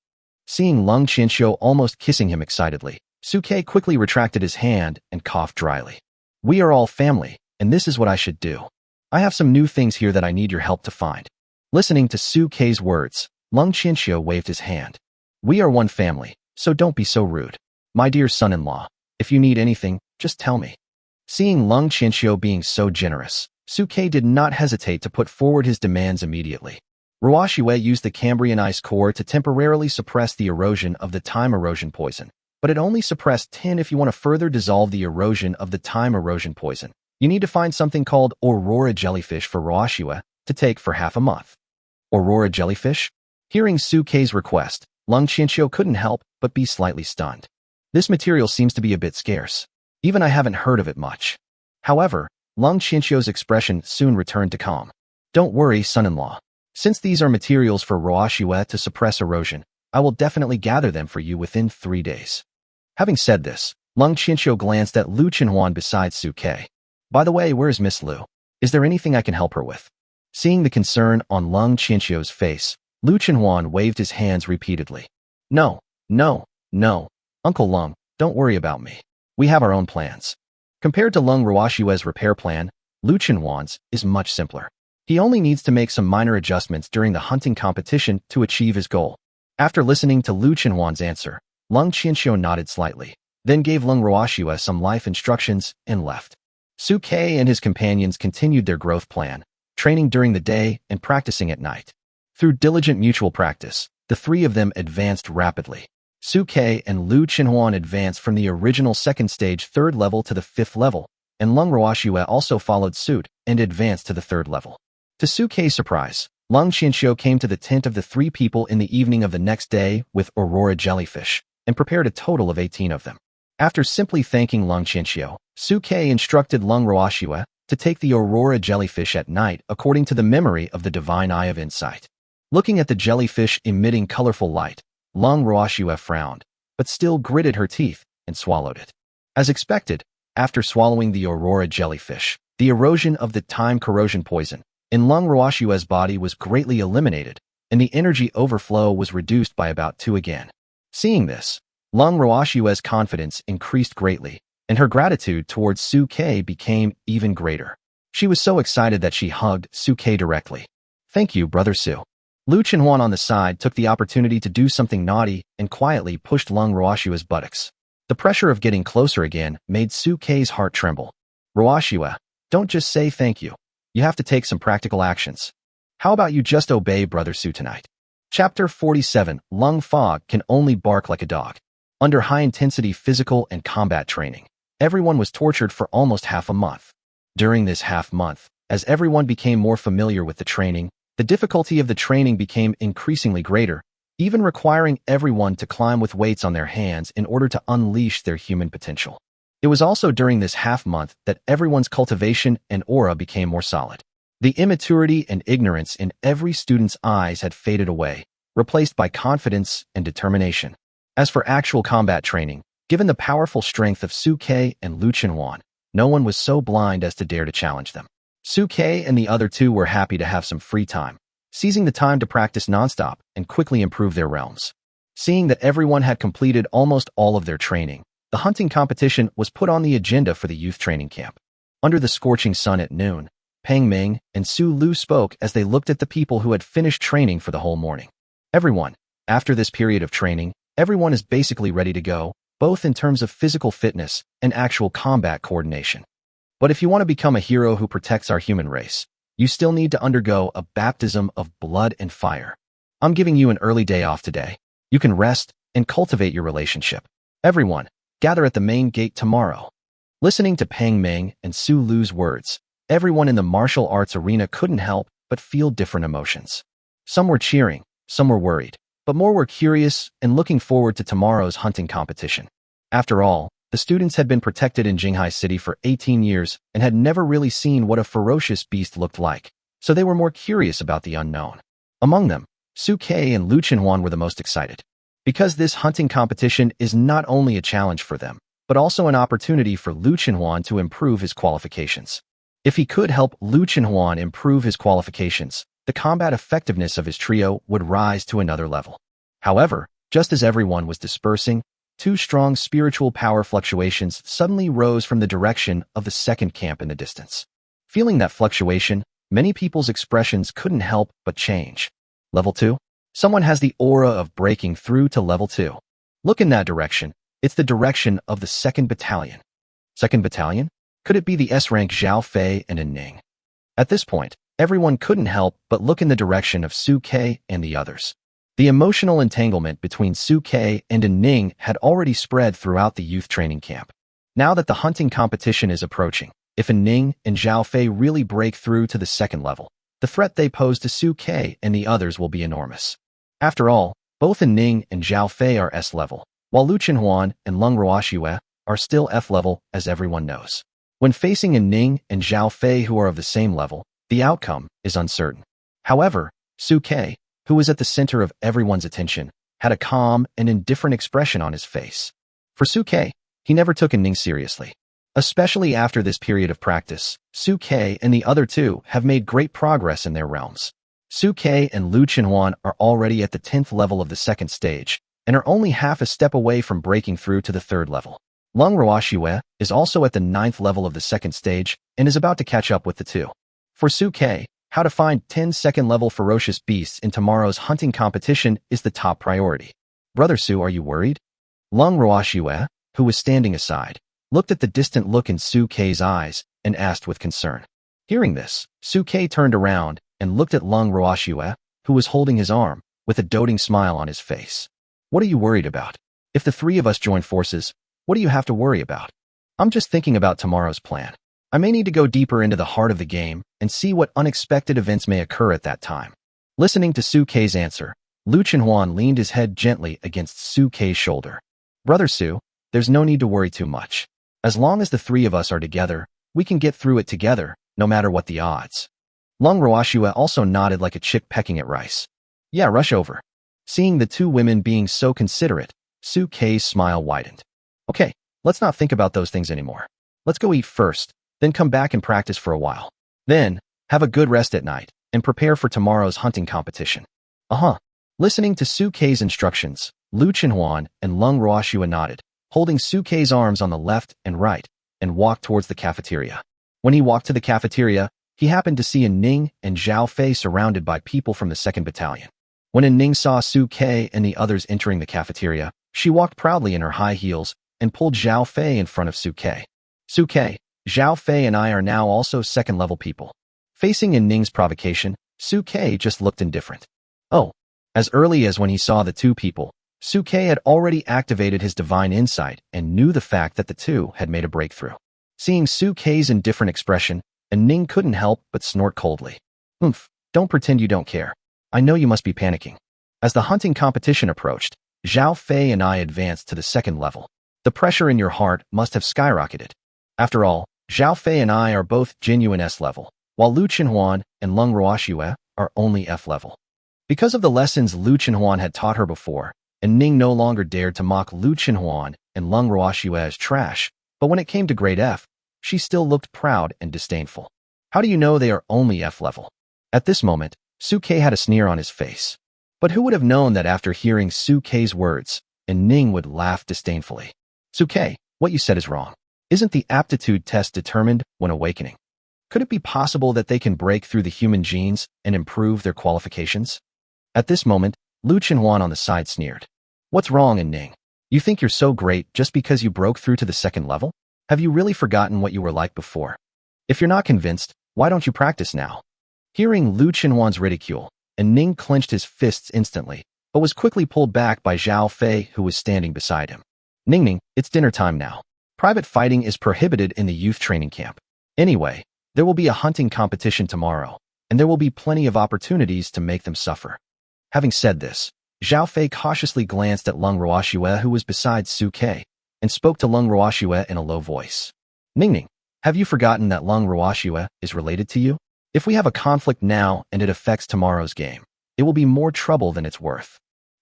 Seeing Lung Qianxiu almost kissing him excitedly, Su Ke quickly retracted his hand and coughed dryly. We are all family, and this is what I should do. I have some new things here that I need your help to find. Listening to Su Ke's words, Lung Qianxiu waved his hand. We are one family, so don't be so rude. My dear son-in-law, if you need anything, just tell me. Seeing Lung Qianxiu being so generous, Su Ke did not hesitate to put forward his demands immediately. Ruoxue used the Cambrian ice core to temporarily suppress the erosion of the time erosion poison, but it only suppressed 10 if you want to further dissolve the erosion of the time erosion poison. You need to find something called Aurora jellyfish for Ruoxue to take for half a month. Aurora jellyfish? Hearing Su Ke's request, Lung Qianxiu couldn't help but be slightly stunned. This material seems to be a bit scarce. Even I haven't heard of it much. However, Lung Qianxiu's expression soon returned to calm. Don't worry, son-in-law. Since these are materials for Ruoxue to suppress erosion, I will definitely gather them for you within 3 days. Having said this, Lung Qianxiu glanced at Lu Chenhuan beside Su Ke. By the way, where is Miss Lu? Is there anything I can help her with? Seeing the concern on Lung Qianxiu's face, Lu Chenhuan waved his hands repeatedly. No, no, no. Uncle Lung, don't worry about me. We have our own plans. Compared to Lung Ruoxue's repair plan, Lu Chenhuan's is much simpler. He only needs to make some minor adjustments during the hunting competition to achieve his goal. After listening to Lu Chenhuan's answer, Lung Qianxiu nodded slightly, then gave Lung Ruoxue some life instructions and left. Su Ke and his companions continued their growth plan, training during the day and practicing at night. Through diligent mutual practice, the three of them advanced rapidly. Su Ke and Lu Chenhuan advanced from the original second stage 3rd level to the 5th level, and Lung Ruoxue also followed suit and advanced to the 3rd level. To Su Ke's surprise, Lung Qianxiu came to the tent of the 3 people in the evening of the next day with Aurora jellyfish, and prepared a total of 18 of them. After simply thanking Lung Qianxiu, Su Ke instructed Lung Ruoxue to take the Aurora jellyfish at night according to the memory of the divine eye of insight. Looking at the jellyfish emitting colorful light, Lung Ruoxue frowned, but still gritted her teeth and swallowed it. As expected, after swallowing the Aurora jellyfish, the erosion of the time corrosion poison in Lung Ruoxue's body was greatly eliminated, and the energy overflow was reduced by about 2 again. Seeing this, Lung Ruoxue's confidence increased greatly, and her gratitude towards Su Ke became even greater. She was so excited that she hugged Su Ke directly. Thank you, Brother Su. Lu Chenhuan on the side took the opportunity to do something naughty and quietly pushed Lung Ruoxue's buttocks. The pressure of getting closer again made Su Ke's heart tremble. Ruoxue, don't just say thank you. You have to take some practical actions. How about you just obey Brother Su tonight? Chapter 47, Lung Fog can only bark like a dog. Under high-intensity physical and combat training, everyone was tortured for almost half a month. During this half-month, as everyone became more familiar with the training, the difficulty of the training became increasingly greater, even requiring everyone to climb with weights on their hands in order to unleash their human potential. It was also during this half-month that everyone's cultivation and aura became more solid. The immaturity and ignorance in every student's eyes had faded away, replaced by confidence and determination. As for actual combat training, given the powerful strength of Su Ke and Lu Chenhuan, no one was so blind as to dare to challenge them. Su Ke and the other two were happy to have some free time, seizing the time to practice nonstop and quickly improve their realms. Seeing that everyone had completed almost all of their training, the hunting competition was put on the agenda for the youth training camp. Under the scorching sun at noon, Pang Ming and Su Lu spoke as they looked at the people who had finished training for the whole morning. Everyone, after this period of training, everyone is basically ready to go, both in terms of physical fitness and actual combat coordination. But if you want to become a hero who protects our human race, you still need to undergo a baptism of blood and fire. I'm giving you an early day off today. You can rest and cultivate your relationship. Everyone, gather at the main gate tomorrow. Listening to Pang Ming and Su Lu's words, everyone in the martial arts arena couldn't help but feel different emotions. Some were cheering, some were worried, but more were curious and looking forward to tomorrow's hunting competition. After all, the students had been protected in Jinghai City for 18 years and had never really seen what a ferocious beast looked like, so they were more curious about the unknown. Among them, Su Ke and Lu Chenhuan were the most excited, because this hunting competition is not only a challenge for them, but also an opportunity for Lu Chenhuan to improve his qualifications. If he could help Lu Chenhuan improve his qualifications, the combat effectiveness of his trio would rise to another level. However, just as everyone was dispersing, two strong spiritual power fluctuations suddenly rose from the direction of the second camp in the distance. Feeling that fluctuation, many people's expressions couldn't help but change. Level 2? Someone has the aura of breaking through to level 2. Look in that direction. It's the direction of the 2nd Battalion. 2nd Battalion? Could it be the S-rank Zhao Fei and An Ning? At this point, everyone couldn't help but look in the direction of Su Ke and the others. The emotional entanglement between Su Ke and An Ning had already spread throughout the youth training camp. Now that the hunting competition is approaching, if An Ning and Zhao Fei really break through to the 2nd level, the threat they pose to Su Ke and the others will be enormous. After all, both An Ning and Zhao Fei are S level, while Lu Chenhuan and Lung Ruoxue are still F level, as everyone knows. When facing An Ning and Zhao Fei who are of the same level, the outcome is uncertain. However, Su Ke, who was at the center of everyone's attention, had a calm and indifferent expression on his face. For Su Ke, he never took An Ning seriously. Especially after this period of practice, Su Ke and the other two have made great progress in their realms. Su Ke and Lu Chenhuan are already at the 10th level of the 2nd stage, and are only half a step away from breaking through to the 3rd level. Lung Ruoxue is also at the 9th level of the 2nd stage, and is about to catch up with the two. For Su Ke, how to find 10 2nd-level ferocious beasts in tomorrow's hunting competition is the top priority. Brother Su, are you worried? Lung Ruoxue, who was standing aside, looked at the distant look in Su Ke's eyes and asked with concern. Hearing this, Su Ke turned around and looked at Lung Ruoxue, who was holding his arm, with a doting smile on his face. What are you worried about? If the three of us join forces, what do you have to worry about? I'm just thinking about tomorrow's plan. I may need to go deeper into the heart of the game and see what unexpected events may occur at that time. Listening to Su Ke's answer, Lu Chenhuan leaned his head gently against Su Ke's shoulder. Brother Su, there's no need to worry too much. As long as the three of us are together, we can get through it together, no matter what the odds. Lung Ruoxue also nodded like a chick pecking at rice. Yeah, rush over. Seeing the two women being so considerate, Su Ke's smile widened. Okay, let's not think about those things anymore. Let's go eat first, then come back and practice for a while. Then, have a good rest at night, and prepare for tomorrow's hunting competition. Listening to Su Ke's instructions, Lu Chenhuan and Lung Ruoxue nodded, holding Su Ke's arms on the left and right, and walked towards the cafeteria. When he walked to the cafeteria, he happened to see An Ning and Zhao Fei surrounded by people from the 2nd Battalion. When An Ning saw Su Ke and the others entering the cafeteria, she walked proudly in her high heels and pulled Zhao Fei in front of Su Ke. Su Ke, Zhao Fei and I are now also 2nd-level people. Facing An Ning's provocation, Suke just looked indifferent. Oh, as early as when he saw the two people, Suke had already activated his divine insight and knew the fact that the two had made a breakthrough. Seeing Suke's indifferent expression, An Ning couldn't help but snort coldly. Don't pretend you don't care. I know you must be panicking. As the hunting competition approached, Zhao Fei and I advanced to the second level. The pressure in your heart must have skyrocketed. After all, Zhao Fei and I are both genuine S level, while Lu Chenhuan and Lung Ruoxue are only F level. Because of the lessons Lu Chenhuan had taught her before, An Ning no longer dared to mock Lu Chenhuan and Lung Ruoxue as trash, but when it came to grade F, she still looked proud and disdainful. How do you know they are only F level? At this moment, Suke had a sneer on his face. But who would have known that after hearing Suke's words, An Ning would laugh disdainfully? Suke, what you said is wrong. Isn't the aptitude test determined when awakening? Could it be possible that they can break through the human genes and improve their qualifications? At this moment, Lu Chenhuan on the side sneered. What's wrong, An Ning? You think you're so great just because you broke through to the second level? Have you really forgotten what you were like before? If you're not convinced, why don't you practice now? Hearing Lu Chenhuan's ridicule, An Ning clenched his fists instantly, but was quickly pulled back by Zhao Fei, who was standing beside him. Ning, it's dinner time now. Private fighting is prohibited in the youth training camp. Anyway, there will be a hunting competition tomorrow, and there will be plenty of opportunities to make them suffer. Having said this, Zhao Fei cautiously glanced at Lung Ruoxue, who was beside Suke, and spoke to Lung Ruoxue in a low voice. Ning, have you forgotten that Lung Ruoxue is related to you? If we have a conflict now and it affects tomorrow's game, it will be more trouble than it's worth.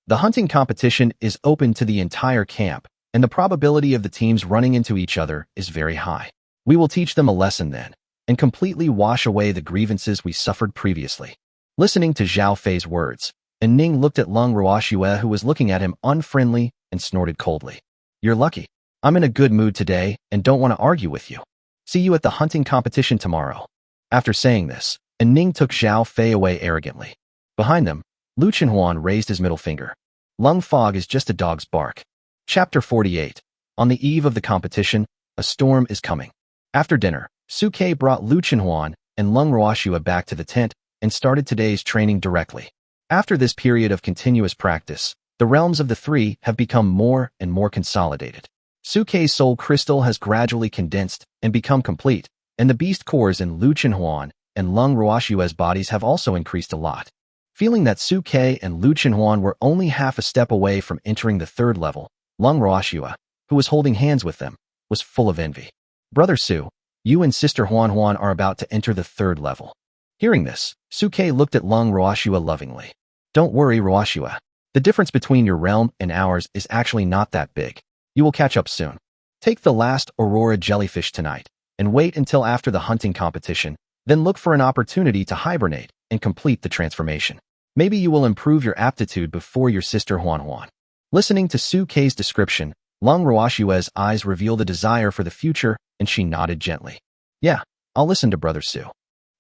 The hunting competition is open to the entire camp, and the probability of the teams running into each other is very high. We will teach them a lesson then, and completely wash away the grievances we suffered previously. Listening to Zhao Fei's words, An Ning looked at Lung Ruoxue, who was looking at him unfriendly, and snorted coldly. You're lucky. I'm in a good mood today and don't want to argue with you. See you at the hunting competition tomorrow. After saying this, An Ning took Zhao Fei away arrogantly. Behind them, Lu Chenhuan raised his middle finger. Lung fog is just a dog's bark. Chapter 48. On the eve of the competition, a storm is coming. After dinner, Suke brought Lu Chenhuan and Lung Ruoxue back to the tent and started today's training directly. After this period of continuous practice, the realms of the three have become more and more consolidated. Suke's soul crystal has gradually condensed and become complete, and the beast cores in Lu Chenhuan and Lung Ruoxue's bodies have also increased a lot. Feeling that Suke and Lu Chenhuan were only half a step away from entering the third level, Lung Ruoxue, who was holding hands with them, was full of envy. Brother Su, you and Sister Huan are about to enter the third level. Hearing this, Suke looked at Lung Ruoxue lovingly. Don't worry, Ruoxue. The difference between your realm and ours is actually not that big. You will catch up soon. Take the last Aurora jellyfish tonight, and wait until after the hunting competition, then look for an opportunity to hibernate and complete the transformation. Maybe you will improve your aptitude before your sister Huan. Listening to Suke's description, Lung Ruoxue's eyes revealed a desire for the future, and she nodded gently. Yeah, I'll listen to Brother Su.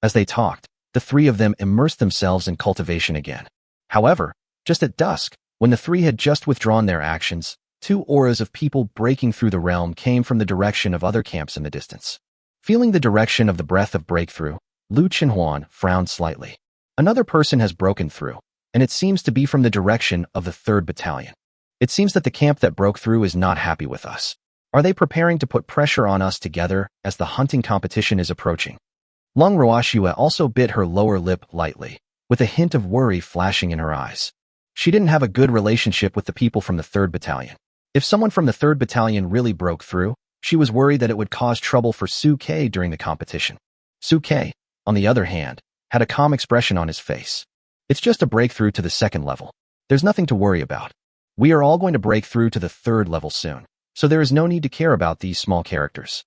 As they talked, the three of them immersed themselves in cultivation again. However, just at dusk, when the three had just withdrawn their actions, two auras of people breaking through the realm came from the direction of other camps in the distance. Feeling the direction of the breath of breakthrough, Lu Chenhuan frowned slightly. Another person has broken through, and it seems to be from the direction of the 3rd Battalion. It seems that the camp that broke through is not happy with us. Are they preparing to put pressure on us together as the hunting competition is approaching? Lung Ruoxue also bit her lower lip lightly, with a hint of worry flashing in her eyes. She didn't have a good relationship with the people from the 3rd Battalion. If someone from the 3rd Battalion really broke through, she was worried that it would cause trouble for Suke during the competition. Suke, on the other hand, had a calm expression on his face. It's just a breakthrough to the 2nd level. There's nothing to worry about. We are all going to break through to the 3rd level soon, so there is no need to care about these small characters.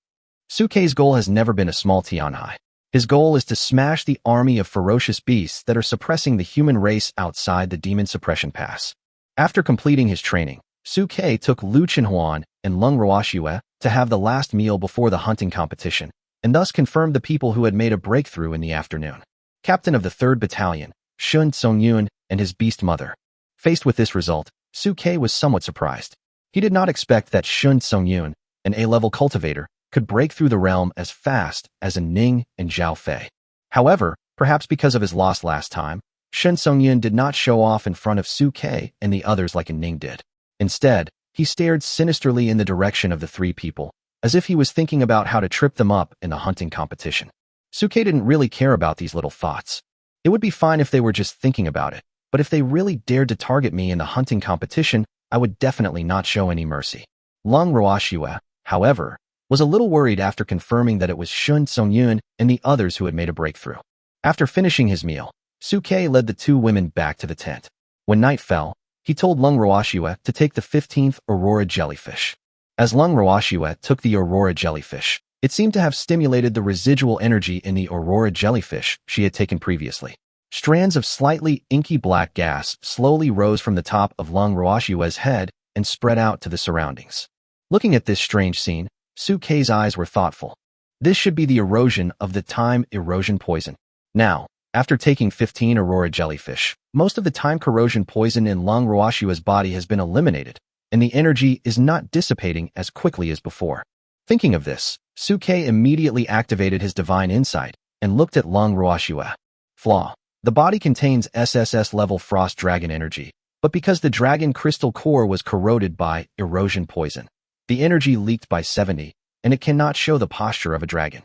Suke's goal has never been a small Tianhai. His goal is to smash the army of ferocious beasts that are suppressing the human race outside the Demon Suppression Pass. After completing his training, Suke took Lu Chenhuan and Lung Ruoxue to have the last meal before the hunting competition, and thus confirmed the people who had made a breakthrough in the afternoon. Captain of the 3rd Battalion, Shun Songyun, and his beast mother. Faced with this result, Suke was somewhat surprised. He did not expect that Shun Songyun, an A-level cultivator, could break through the realm as fast as An Ning and Zhao Fei. However, Perhaps because of his loss last time, Shen Songyun did not show off in front of Su Ke and the others like An Ning did. Instead, he stared sinisterly in the direction of the three people, as if he was thinking about how to trip them up in the hunting competition. Su Ke didn't really care about these little thoughts. It would be fine if they were just thinking about it, but if they really dared to target me in the hunting competition, I would definitely not show any mercy. Lung Ruoxue, however, was a little worried after confirming that it was Shen Songyun and the others who had made a breakthrough. After finishing his meal, Su Ke led the two women back to the tent. When night fell, he told Lung Ruoxue to take the 15th Aurora jellyfish. As Lung Ruoxue took the Aurora jellyfish, it seemed to have stimulated the residual energy in the Aurora jellyfish she had taken previously. Strands of slightly inky black gas slowly rose from the top of Lung Ruoxue's head and spread out to the surroundings. Looking at this strange scene, Su Ke's eyes were thoughtful. This should be the erosion of the time erosion poison. Now, after taking 15 Aurora jellyfish, most of the time corrosion poison in Lung Ruoxue's body has been eliminated, and the energy is not dissipating as quickly as before. Thinking of this, Su Ke immediately activated his divine insight and looked at Lung Ruoxue. Flaw. The body contains SSS level frost dragon energy, but because the dragon crystal core was corroded by erosion poison, the energy leaked by 70, and it cannot show the posture of a dragon.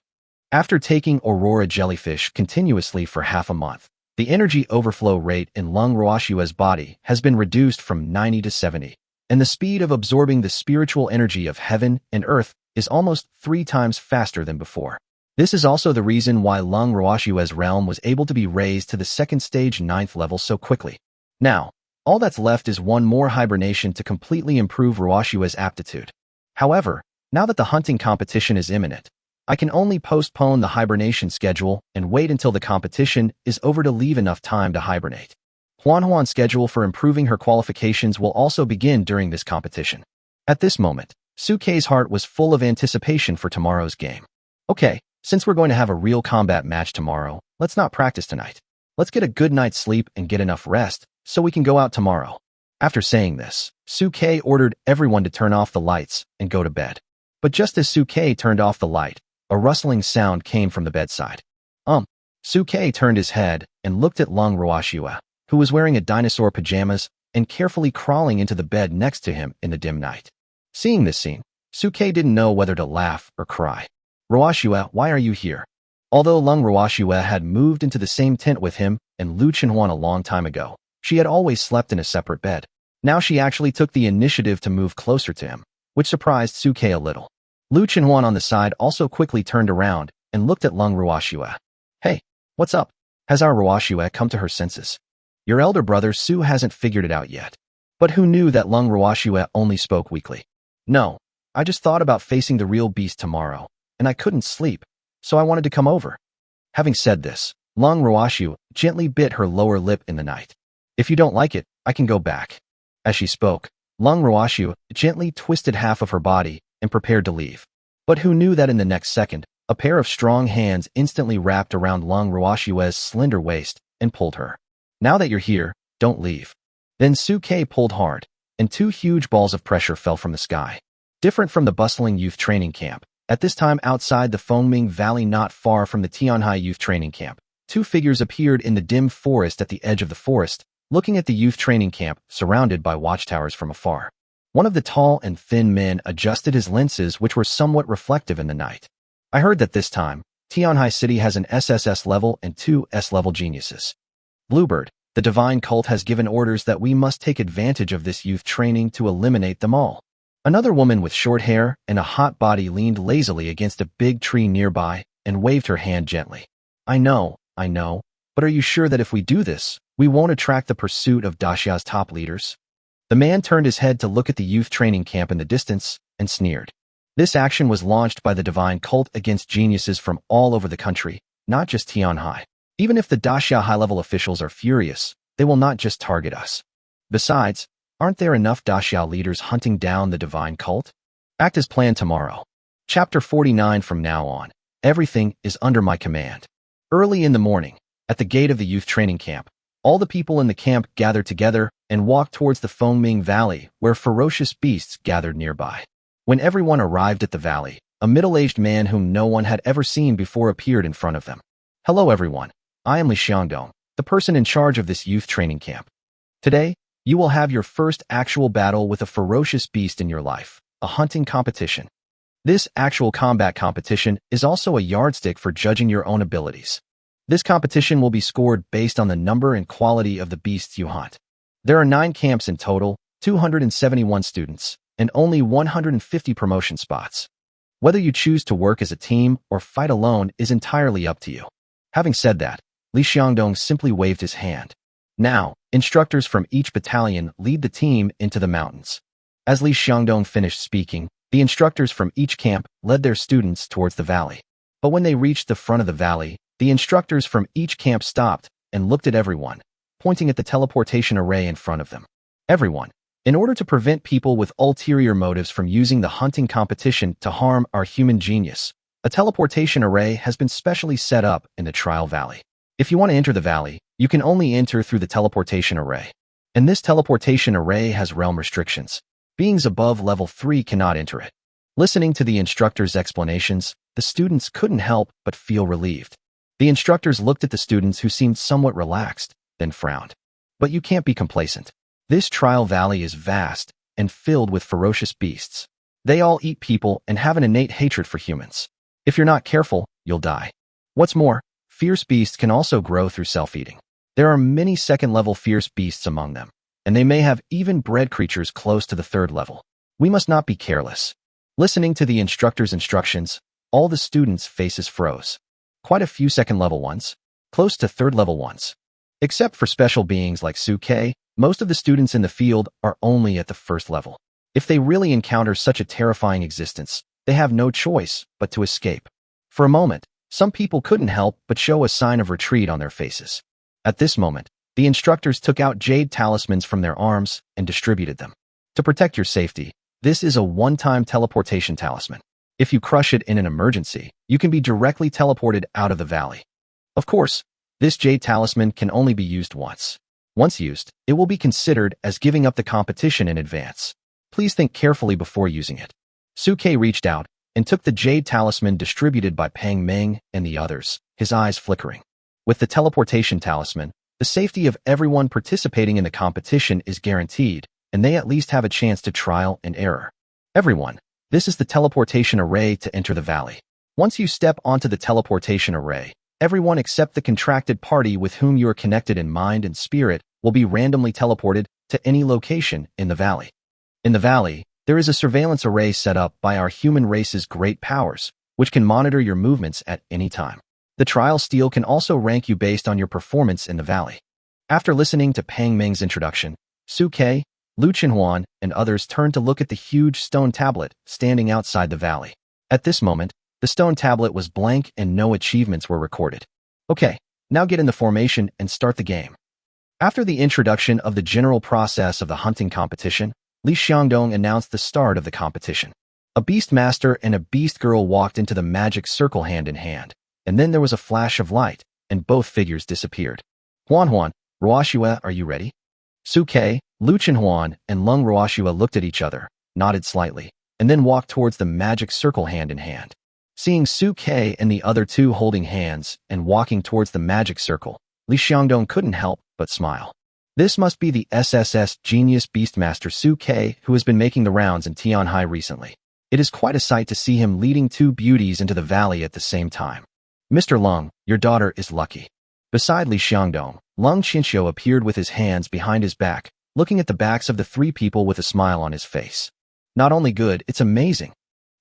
After taking Aurora jellyfish continuously for half a month, the energy overflow rate in Lung Ruoxue's body has been reduced from 90 to 70, and the speed of absorbing the spiritual energy of heaven and earth is almost 3 times faster than before. This is also the reason why Lung Ruoxue's realm was able to be raised to the second stage 9th level so quickly. Now, all that's left is one more hibernation to completely improve Ruoxue's aptitude. However, now that the hunting competition is imminent, I can only postpone the hibernation schedule and wait until the competition is over to leave enough time to hibernate. Huanhuan's schedule for improving her qualifications will also begin during this competition. At this moment, Su Ke's heart was full of anticipation for tomorrow's game. Okay, since we're going to have a real combat match tomorrow, let's not practice tonight. Let's get a good night's sleep and get enough rest so we can go out tomorrow. After saying this, Su Ke ordered everyone to turn off the lights and go to bed. But just as Su Ke turned off the light, a rustling sound came from the bedside. Su Ke turned his head and looked at Lung Ruoxue, who was wearing a dinosaur pajamas and carefully crawling into the bed next to him in the dim night. Seeing this scene, Su Ke didn't know whether to laugh or cry. Ruoxue, why are you here? Although Lung Ruoxue had moved into the same tent with him and Lu Chenhuan a long time ago, she had always slept in a separate bed. Now she actually took the initiative to move closer to him, which surprised Su Ke a little. Lu Chenhuan on the side also quickly turned around and looked at Lung Ruoxue. Hey, what's up? Has our Ruoxue come to her senses? Your elder brother Su hasn't figured it out yet. But who knew that Lung Ruoxue only spoke weakly? No, I just thought about facing the real beast tomorrow, and I couldn't sleep, so I wanted to come over. Having said this, Lung Ruoxue gently bit her lower lip in the night. If you don't like it, I can go back. As she spoke, Lung Ruoxue gently twisted half of her body and prepared to leave. But who knew that in the next second, a pair of strong hands instantly wrapped around Lung Ruoxue's slender waist and pulled her. Now that you're here, don't leave. Then Su Ke pulled hard, and 2 huge balls of pressure fell from the sky. Different from the bustling youth training camp, at this time outside the Fengming Valley not far from the Tianhai youth training camp, 2 figures appeared in the dim forest at the edge of the forest, looking at the youth training camp surrounded by watchtowers from afar. One of the tall and thin men adjusted his lenses, which were somewhat reflective in the night. I heard that this time, Tianhai City has an SSS level and 2 S-level geniuses. Bluebird, the divine cult has given orders that we must take advantage of this youth training to eliminate them all. Another woman with short hair and a hot body leaned lazily against a big tree nearby and waved her hand gently. I know, but are you sure that if we do this, we won't attract the pursuit of Daxia's top leaders? The man turned his head to look at the youth training camp in the distance and sneered. This action was launched by the divine cult against geniuses from all over the country, not just Tianhai. Even if the Daxia high-level officials are furious, they will not just target us. Besides, aren't there enough Daxia leaders hunting down the divine cult? Act as planned tomorrow. Chapter 49. From now on, everything is under my command. Early in the morning, at the gate of the youth training camp, all the people in the camp gathered together and walked towards the Fengming Valley, where ferocious beasts gathered nearby. When everyone arrived at the valley, a middle-aged man whom no one had ever seen before appeared in front of them. Hello everyone, I am Li Xiangdong, the person in charge of this youth training camp. Today, you will have your first actual battle with a ferocious beast in your life, a hunting competition. This actual combat competition is also a yardstick for judging your own abilities. This competition will be scored based on the number and quality of the beasts you hunt. There are 9 camps in total, 271 students, and only 150 promotion spots. Whether you choose to work as a team or fight alone is entirely up to you. Having said that, Li Xiangdong simply waved his hand. Now, instructors from each battalion lead the team into the mountains. As Li Xiangdong finished speaking, the instructors from each camp led their students towards the valley. But when they reached the front of the valley, the instructors from each camp stopped and looked at everyone, pointing at the teleportation array in front of them. Everyone, in order to prevent people with ulterior motives from using the hunting competition to harm our human genius, a teleportation array has been specially set up in the trial valley. If you want to enter the valley, you can only enter through the teleportation array. And this teleportation array has realm restrictions. Beings above level 3 cannot enter it. Listening to the instructor's explanations, the students couldn't help but feel relieved. The instructors looked at the students who seemed somewhat relaxed, then frowned. But you can't be complacent. This trial valley is vast and filled with ferocious beasts. They all eat people and have an innate hatred for humans. If you're not careful, you'll die. What's more, fierce beasts can also grow through self-eating. There are many second-level fierce beasts among them, and they may have even bred creatures close to the 3rd level. We must not be careless. Listening to the instructor's instructions, all the students' faces froze. Quite a few second-level ones, close to 3rd-level ones. Except for special beings like Suke, most of the students in the field are only at the 1st level. If they really encounter such a terrifying existence, they have no choice but to escape. For a moment, some people couldn't help but show a sign of retreat on their faces. At this moment, the instructors took out jade talismans from their arms and distributed them. To protect your safety, this is a one-time teleportation talisman. If you crush it in an emergency, you can be directly teleported out of the valley. Of course, this jade talisman can only be used once. Once used, it will be considered as giving up the competition in advance. Please think carefully before using it. Suke reached out and took the jade talisman distributed by Pang Ming and the others, his eyes flickering. With the teleportation talisman, the safety of everyone participating in the competition is guaranteed, and they at least have a chance to trial and error. Everyone, this is the teleportation array to enter the valley. Once you step onto the teleportation array, everyone except the contracted party with whom you are connected in mind and spirit will be randomly teleported to any location in the valley. In the valley, there is a surveillance array set up by our human race's great powers, which can monitor your movements at any time. The trial steel can also rank you based on your performance in the valley. After listening to Pang Ming's introduction, Suke, Lu Chenhuan, and others turned to look at the huge stone tablet standing outside the valley. At this moment, the stone tablet was blank and no achievements were recorded. Okay, now get in the formation and start the game. After the introduction of the general process of the hunting competition, Li Xiangdong announced the start of the competition. A beastmaster and a beast girl walked into the magic circle hand in hand, and then there was a flash of light, and both figures disappeared. Huan, Ruoxue, are you ready? Suke, Lu Chenhuan, and Lung Ruoxue looked at each other, nodded slightly, and then walked towards the magic circle hand in hand. Seeing Suke and the other two holding hands and walking towards the magic circle, Li Xiangdong couldn't help but smile. This must be the SSS genius beastmaster Suke who has been making the rounds in Tianhai recently. It is quite a sight to see him leading 2 beauties into the valley at the same time. Mr. Lung, your daughter is lucky. Beside Li Xiangdong, Lung Qinxiu appeared with his hands behind his back, looking at the backs of the 3 people with a smile on his face. Not only good, it's amazing.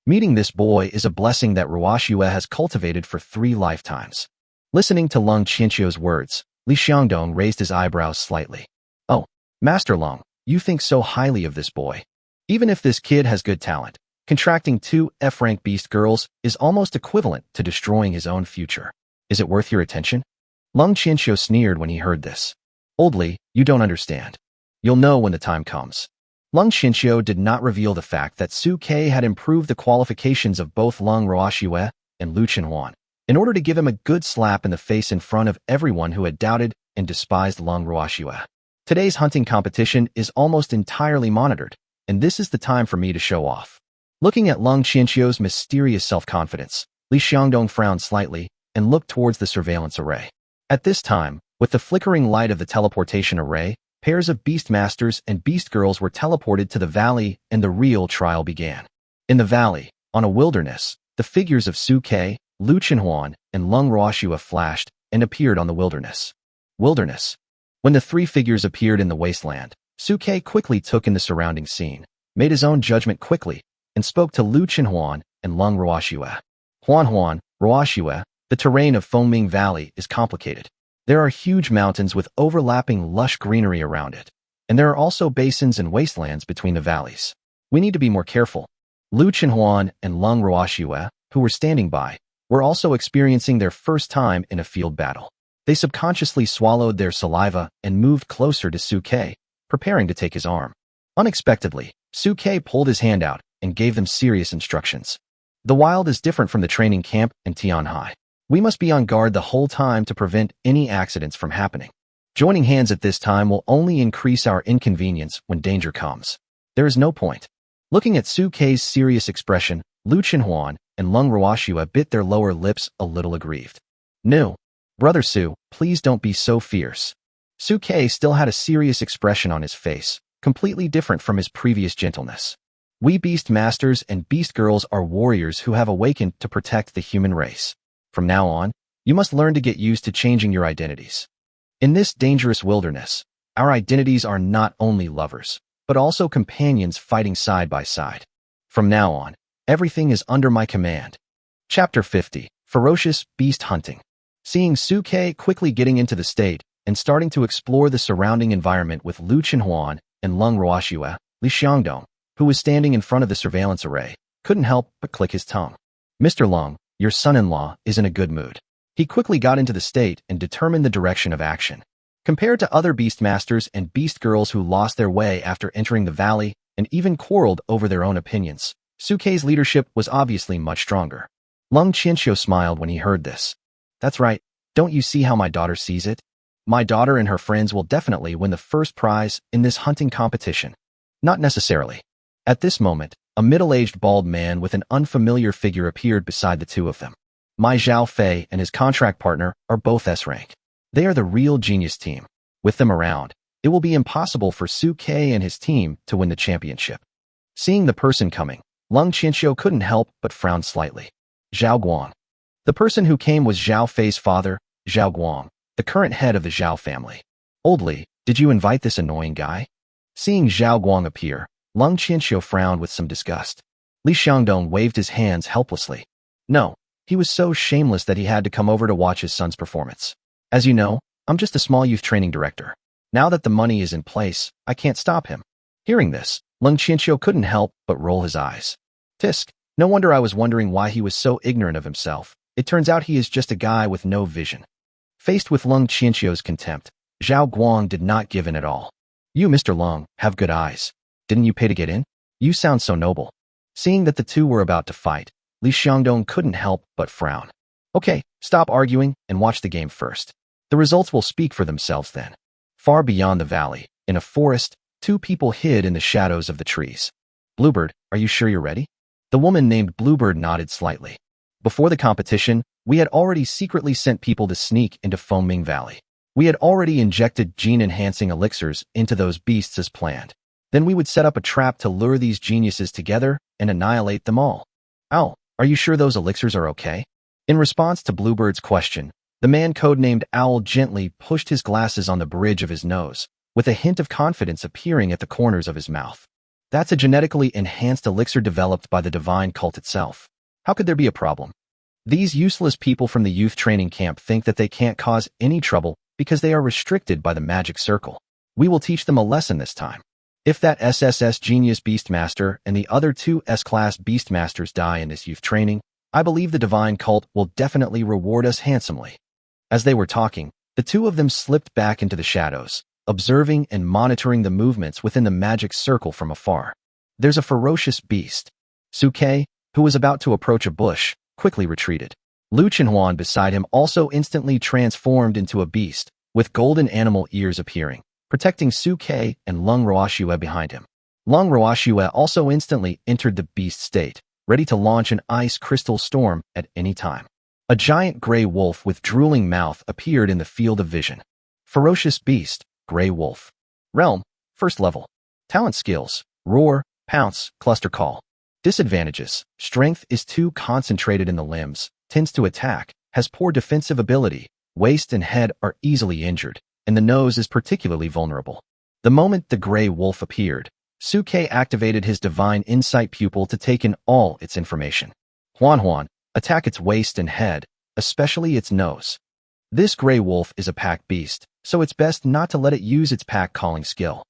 Meeting this boy is a blessing that Ruoxue has cultivated for 3 lifetimes. Listening to Lung Qinxiu's words, Li Xiangdong raised his eyebrows slightly. Oh, Master Lung, you think so highly of this boy. Even if this kid has good talent, contracting 2 F-rank beast girls is almost equivalent to destroying his own future. Is it worth your attention? Lung Qinxiu sneered when he heard this. Old Li, you don't understand. You'll know when the time comes. Lung Qinxiu did not reveal the fact that Suke had improved the qualifications of both Lung Ruoxue and Lu Chenhuan, in order to give him a good slap in the face in front of everyone who had doubted and despised Lung Ruoxue. Today's hunting competition is almost entirely monitored, and this is the time for me to show off. Looking at Lung Qinxiu's mysterious self-confidence, Li Xiangdong frowned slightly and looked towards the surveillance array. At this time, with the flickering light of the teleportation array, pairs of beastmasters and beast girls were teleported to the valley and the real trial began. In the valley, on a wilderness, the figures of Suke, Lu Chenhuan, and Lung Ruoxua flashed and appeared on the wilderness. When the three figures appeared in the wasteland, Suke quickly took in the surrounding scene, made his own judgment quickly, and spoke to Lu Chenhuan and Lung Ruoxua. Huan, Ruoxua, the terrain of Fengming Valley is complicated. There are huge mountains with overlapping lush greenery around it, and there are also basins and wastelands between the valleys. We need to be more careful. Lu Chenhuan and Lung Ruoxua, who were standing by, were also experiencing their first time in a field battle. They subconsciously swallowed their saliva and moved closer to Suke, preparing to take his arm. Unexpectedly, Suke pulled his hand out and gave them serious instructions. The wild is different from the training camp in Tianhai. We must be on guard the whole time to prevent any accidents from happening. Joining hands at this time will only increase our inconvenience when danger comes. There is no point. Looking at Suke's serious expression, Lu Chenhuan and Lung Ruoxua bit their lower lips a little aggrieved. No. Brother Su, please don't be so fierce. Suke still had a serious expression on his face, completely different from his previous gentleness. We beast masters and beast girls are warriors who have awakened to protect the human race. From now on, you must learn to get used to changing your identities. In this dangerous wilderness, our identities are not only lovers, but also companions fighting side by side. From now on, everything is under my command. Chapter 50, Ferocious Beast Hunting. Seeing Suke quickly getting into the state and starting to explore the surrounding environment with Lu Chenhuan and Lung Ruoxua, Li Xiangdong, who was standing in front of the surveillance array, couldn't help but click his tongue. Mr. Lung, your son-in-law is in a good mood. He quickly got into the state and determined the direction of action. Compared to other beastmasters and beast girls who lost their way after entering the valley and even quarreled over their own opinions, Suke's leadership was obviously much stronger. Lung Qianxiu smiled when he heard this. That's right, don't you see how my daughter sees it? My daughter and her friends will definitely win the first prize in this hunting competition. Not necessarily. At this moment, a middle-aged bald man with an unfamiliar figure appeared beside the two of them. Mai Zhao Fei and his contract partner are both S-rank. They are the real genius team. With them around, it will be impossible for Suke and his team to win the championship. Seeing the person coming, Lung Qianxiu couldn't help but frown slightly. Zhao Guang. The person who came was Zhao Fei's father, Zhao Guang, the current head of the Zhao family. Old Li, did you invite this annoying guy? Seeing Zhao Guang appear, Lung Qianxiu frowned with some disgust. Li Xiangdong waved his hands helplessly. No, he was so shameless that he had to come over to watch his son's performance. As you know, I'm just a small youth training director. Now that the money is in place, I can't stop him. Hearing this, Lung Qianxiu couldn't help but roll his eyes. Tisk, no wonder I was wondering why he was so ignorant of himself. It turns out he is just a guy with no vision. Faced with Lung Qianxiu's contempt, Zhao Guang did not give in at all. You, Mr. Lung, have good eyes. Didn't you pay to get in? You sound so noble. Seeing that the two were about to fight, Li Xiangdong couldn't help but frown. Okay, stop arguing and watch the game first. The results will speak for themselves then. Far beyond the valley, in a forest, two people hid in the shadows of the trees. Bluebird, are you sure you're ready? The woman named Bluebird nodded slightly. Before the competition, we had already secretly sent people to sneak into Fengming Valley. We had already injected gene-enhancing elixirs into those beasts as planned. Then we would set up a trap to lure these geniuses together and annihilate them all. Ow, are you sure those elixirs are okay? In response to Bluebird's question, the man codenamed Owl gently pushed his glasses on the bridge of his nose, with a hint of confidence appearing at the corners of his mouth. That's a genetically enhanced elixir developed by the divine cult itself. How could there be a problem? These useless people from the youth training camp think that they can't cause any trouble because they are restricted by the magic circle. We will teach them a lesson this time. If that SSS genius beastmaster and the other two S-class beastmasters die in this youth training, I believe the divine cult will definitely reward us handsomely. As they were talking, the two of them slipped back into the shadows, observing and monitoring the movements within the magic circle from afar. There's a ferocious beast. Suke, who was about to approach a bush, quickly retreated. Lu Chenhuan beside him also instantly transformed into a beast, with golden animal ears appearing, protecting Suke and Lung Ruoxua behind him. Lung Ruoxua also instantly entered the beast state, ready to launch an ice crystal storm at any time. A giant gray wolf with drooling mouth appeared in the field of vision. Ferocious beast, gray wolf. Realm, first level. Talent skills, roar, pounce, cluster call. Disadvantages, strength is too concentrated in the limbs, tends to attack, has poor defensive ability, waist and head are easily injured, and the nose is particularly vulnerable. The moment the gray wolf appeared, Suke activated his divine insight pupil to take in all its information. Huan, attack its waist and head, especially its nose. This gray wolf is a pack beast, so it's best not to let it use its pack calling skill.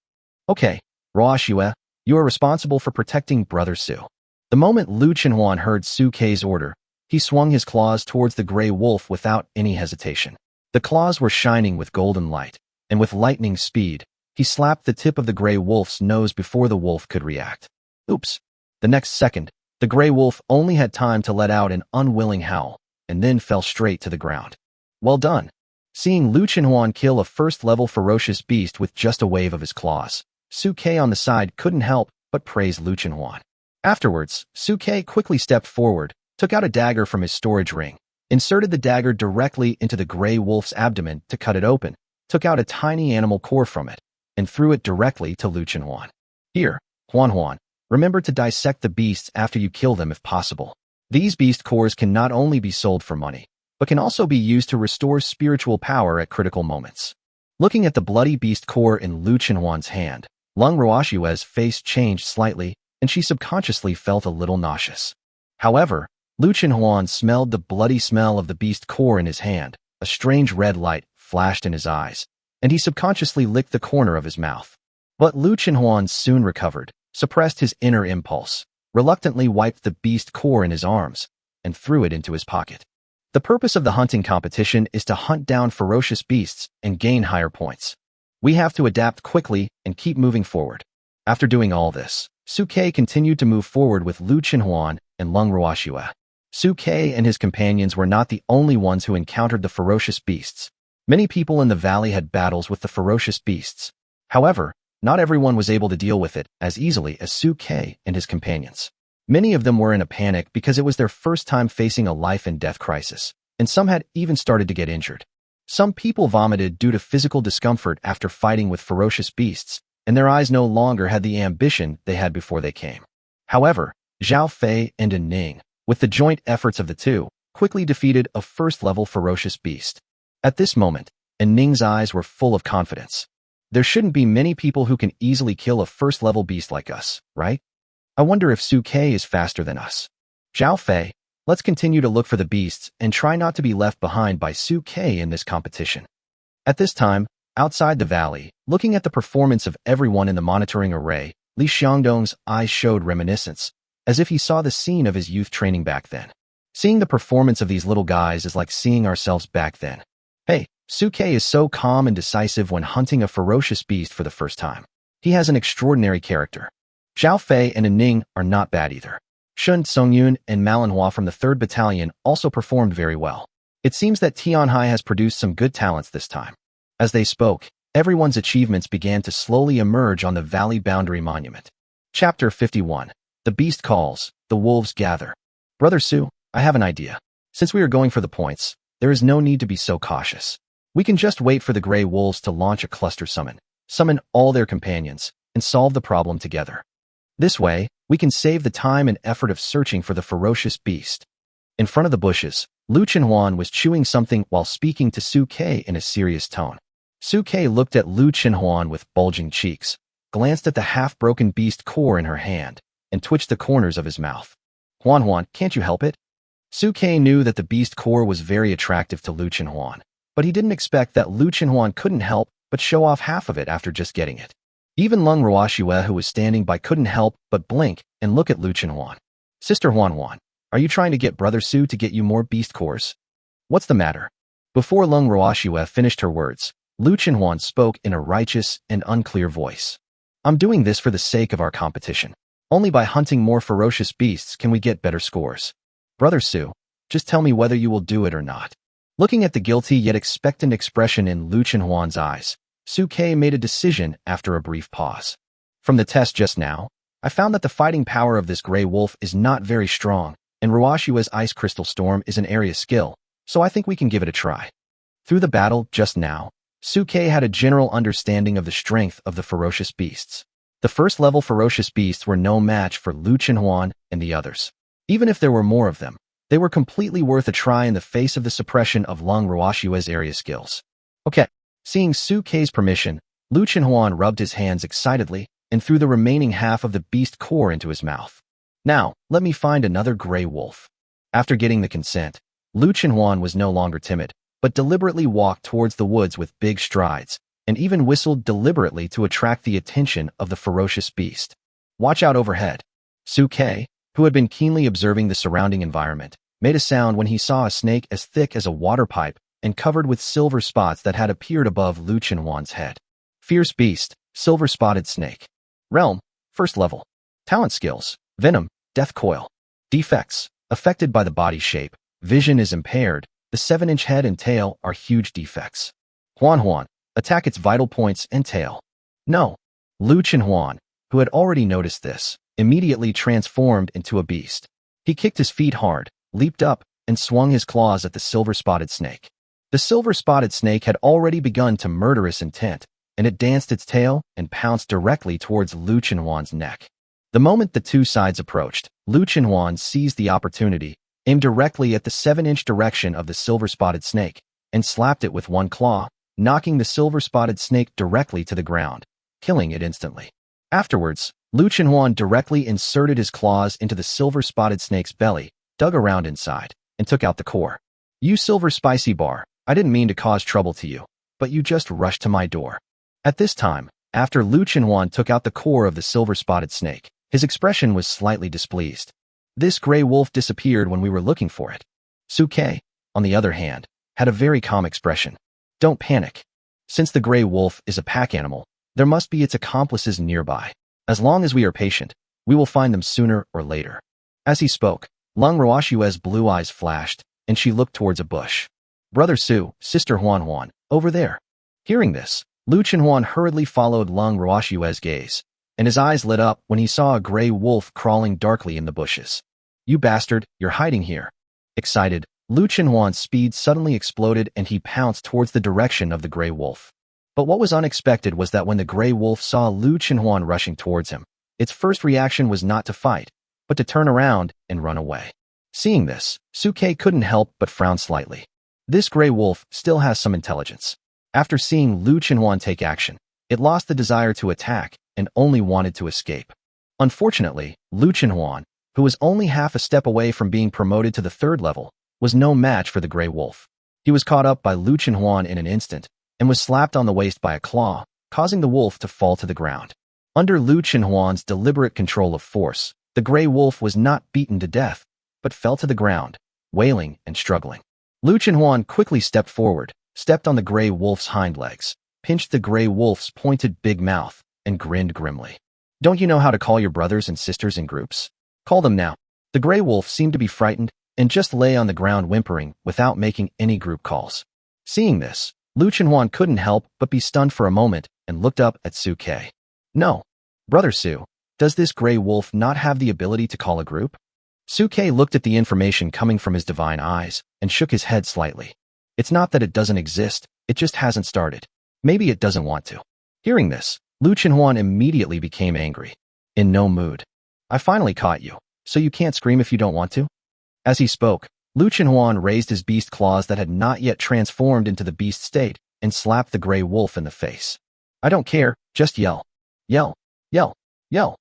Okay, Ruoxue, you are responsible for protecting Brother Su. The moment Lu Chenhuan heard Suke's order, he swung his claws towards the gray wolf without any hesitation. The claws were shining with golden light, and with lightning speed, he slapped the tip of the gray wolf's nose before the wolf could react. Oops. The next second, the gray wolf only had time to let out an unwilling howl, and then fell straight to the ground. Well done. Seeing Lu Chenhuan kill a first-level ferocious beast with just a wave of his claws, Suke on the side couldn't help but praise Lu Chenhuan. Afterwards, Suke quickly stepped forward, took out a dagger from his storage ring, inserted the dagger directly into the gray wolf's abdomen to cut it open, took out a tiny animal core from it, and threw it directly to Lu Chenhuan. Here, Huan, remember to dissect the beasts after you kill them if possible. These beast cores can not only be sold for money, but can also be used to restore spiritual power at critical moments. Looking at the bloody beast core in Lu Chenhuan's hand, Lung Ruoxue's face changed slightly, and she subconsciously felt a little nauseous. However, Lu Chenhuan smelled the bloody smell of the beast core in his hand, a strange red light flashed in his eyes, and he subconsciously licked the corner of his mouth. But Lu Chenhuan soon recovered, suppressed his inner impulse, reluctantly wiped the beast core in his arms, and threw it into his pocket. The purpose of the hunting competition is to hunt down ferocious beasts and gain higher points. We have to adapt quickly and keep moving forward. After doing all this, Suke continued to move forward with Lu Chenhuan and Lung Ruoxue. Suke and his companions were not the only ones who encountered the ferocious beasts. Many people in the valley had battles with the ferocious beasts. However, not everyone was able to deal with it as easily as Suke and his companions. Many of them were in a panic because it was their first time facing a life-and-death crisis, and some had even started to get injured. Some people vomited due to physical discomfort after fighting with ferocious beasts, and their eyes no longer had the ambition they had before they came. However, Zhao Fei and An Ning, with the joint efforts of the two, quickly defeated a first-level ferocious beast. At this moment, An Ning's eyes were full of confidence. There shouldn't be many people who can easily kill a first-level beast like us, right? I wonder if Suke is faster than us. Zhao Fei, let's continue to look for the beasts and try not to be left behind by Suke in this competition. At this time, outside the valley, looking at the performance of everyone in the monitoring array, Li Xiangdong's eyes showed reminiscence, as if he saw the scene of his youth training back then. Seeing the performance of these little guys is like seeing ourselves back then. Hey, Suke is so calm and decisive when hunting a ferocious beast for the first time. He has an extraordinary character. Zhao Fei and An Ning are not bad either. Shun Songyun and manhwa from the 3rd Battalion also performed very well. It seems that Tianhai has produced some good talents this time. As they spoke, everyone's achievements began to slowly emerge on the Valley Boundary Monument. Chapter 51. The Beast Calls, the Wolves Gather. Brother Su, I have an idea. Since we are going for the points, there is no need to be so cautious. We can just wait for the Grey Wolves to launch a cluster summon all their companions, and solve the problem together. This way, we can save the time and effort of searching for the ferocious beast. In front of the bushes, Lu Chenhuan was chewing something while speaking to Suke in a serious tone. Suke looked at Lu Chenhuan with bulging cheeks, glanced at the half-broken beast core in her hand, and twitched the corners of his mouth. Huan, can't you help it? Suke knew that the beast core was very attractive to Lu Chenhuan, but he didn't expect that Lu Chenhuan couldn't help but show off half of it after just getting it. Even Lung Ruoxue, who was standing by, couldn't help but blink and look at Lu Chenhuan. Sister Huan, are you trying to get Brother Su to get you more beast cores? What's the matter? Before Lung Ruoxue finished her words, Lu Chenhuan spoke in a righteous and unclear voice. I'm doing this for the sake of our competition. Only by hunting more ferocious beasts can we get better scores. Brother Su, just tell me whether you will do it or not. Looking at the guilty yet expectant expression in Lu Chenhuan's eyes, Suke made a decision after a brief pause. From the test just now, I found that the fighting power of this gray wolf is not very strong, and Ruoxue's Ice Crystal Storm is an area skill, so I think we can give it a try. Through the battle just now, Suke had a general understanding of the strength of the ferocious beasts. The first-level ferocious beasts were no match for Lu Chenhuan and the others. Even if there were more of them, they were completely worth a try in the face of the suppression of Lung Ruoshue's area skills. Okay, seeing Suke's permission, Lu Chenhuan rubbed his hands excitedly and threw the remaining half of the beast core into his mouth. Now, let me find another gray wolf. After getting the consent, Lu Chenhuan was no longer timid, but deliberately walked towards the woods with big strides, and even whistled deliberately to attract the attention of the ferocious beast. Watch out overhead. Suke, who had been keenly observing the surrounding environment, made a sound when he saw a snake as thick as a water pipe and covered with silver spots that had appeared above Lu Chenhuan's head. Fierce beast, silver-spotted snake. Realm, first level. Talent skills, venom, death coil. Defects, affected by the body shape, vision is impaired, the 7-inch head and tail are huge defects. Huan, attack its vital points and tail. No. Lu Chenhuan, who had already noticed this, immediately transformed into a beast. He kicked his feet hard, leaped up, and swung his claws at the silver-spotted snake. The silver-spotted snake had already begun to murderous intent, and it danced its tail and pounced directly towards Lu Chenhuan's neck. The moment the two sides approached, Lu Chenhuan seized the opportunity, aimed directly at the 7-inch direction of the silver-spotted snake, and slapped it with one claw, knocking the silver-spotted snake directly to the ground, killing it instantly. Afterwards, Lu Chenhuan directly inserted his claws into the silver-spotted snake's belly, dug around inside, and took out the core. You silver spicy bar, I didn't mean to cause trouble to you, but you just rushed to my door. At this time, after Lu Chenhuan took out the core of the silver-spotted snake, his expression was slightly displeased. This gray wolf disappeared when we were looking for it. Suke, on the other hand, had a very calm expression. Don't panic. Since the gray wolf is a pack animal, there must be its accomplices nearby. As long as we are patient, we will find them sooner or later. As he spoke, Lung Ruoshue's blue eyes flashed, and she looked towards a bush. Brother Su, Sister Huan, over there. Hearing this, Lu Chenhuan hurriedly followed Lung Ruoshue's gaze, and his eyes lit up when he saw a gray wolf crawling darkly in the bushes. You bastard, you're hiding here. Excited, Lu Chenhuan's speed suddenly exploded and he pounced towards the direction of the gray wolf. But what was unexpected was that when the gray wolf saw Lu Chenhuan rushing towards him, its first reaction was not to fight, but to turn around and run away. Seeing this, Suke couldn't help but frown slightly. This gray wolf still has some intelligence. After seeing Lu Chenhuan take action, it lost the desire to attack and only wanted to escape. Unfortunately, Lu Chenhuan, who was only half a step away from being promoted to the 3rd level, was no match for the gray wolf. He was caught up by Lu Chenhuan in an instant and was slapped on the waist by a claw, causing the wolf to fall to the ground. Under Lu Chenhuan's deliberate control of force, the gray wolf was not beaten to death, but fell to the ground, wailing and struggling. Lu Chenhuan quickly stepped forward, stepped on the gray wolf's hind legs, pinched the gray wolf's pointed big mouth, and grinned grimly. Don't you know how to call your brothers and sisters in groups? Call them now. The gray wolf seemed to be frightened and just lay on the ground whimpering without making any group calls. Seeing this, Lu Chenhuan couldn't help but be stunned for a moment and looked up at Suke. No. Brother Su, does this gray wolf not have the ability to call a group? Suke looked at the information coming from his divine eyes and shook his head slightly. It's not that it doesn't exist, it just hasn't started. Maybe it doesn't want to. Hearing this, Lu Chenhuan immediately became angry. In no mood. I finally caught you, so you can't scream if you don't want to? As he spoke, Lu Chenhuan raised his beast claws that had not yet transformed into the beast state and slapped the gray wolf in the face. I don't care, just yell. Yell, yell, yell.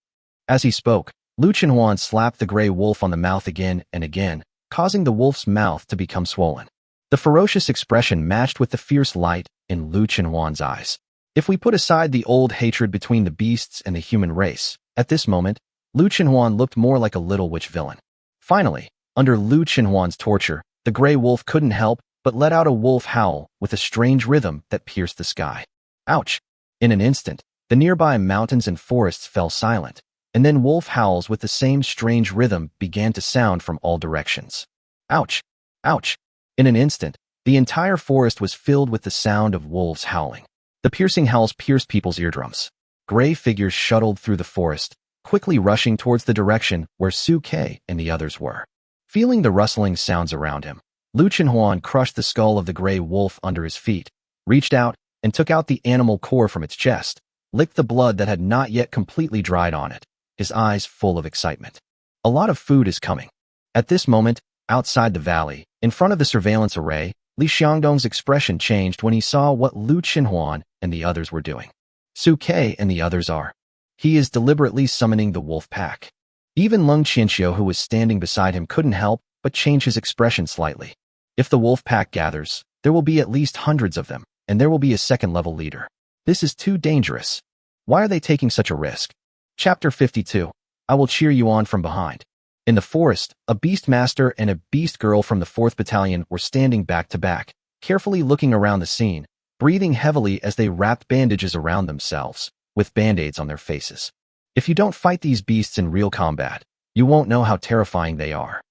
As he spoke, Lu Chenhuan slapped the gray wolf on the mouth again and again, causing the wolf's mouth to become swollen. The ferocious expression matched with the fierce light in Lu Chenhuan's eyes. If we put aside the old hatred between the beasts and the human race, at this moment, Lu Chenhuan looked more like a little witch villain. Finally, under Lu Chenhuan's torture, the gray wolf couldn't help but let out a wolf howl with a strange rhythm that pierced the sky. Ouch! In an instant, the nearby mountains and forests fell silent, and then wolf howls with the same strange rhythm began to sound from all directions. Ouch! Ouch! In an instant, the entire forest was filled with the sound of wolves howling. The piercing howls pierced people's eardrums. Gray figures shuttled through the forest, quickly rushing towards the direction where Suke and the others were. Feeling the rustling sounds around him, Lu Chenhuan crushed the skull of the gray wolf under his feet, reached out, and took out the animal core from its chest, licked the blood that had not yet completely dried on it, his eyes full of excitement. A lot of food is coming. At this moment, outside the valley, in front of the surveillance array, Li Xiangdong's expression changed when he saw what Lu Chenhuan and the others were doing. Su Ke and the others are. He is deliberately summoning the wolf pack. Even Leng Qianxiu, who was standing beside him, couldn't help but change his expression slightly. If the wolf pack gathers, there will be at least hundreds of them, and there will be a second-level leader. This is too dangerous. Why are they taking such a risk? Chapter 52. I will cheer you on from behind. In the forest, a beastmaster and a beast girl from the 4th Battalion were standing back to back, carefully looking around the scene, breathing heavily as they wrapped bandages around themselves, with band-aids on their faces. If you don't fight these beasts in real combat, you won't know how terrifying they are.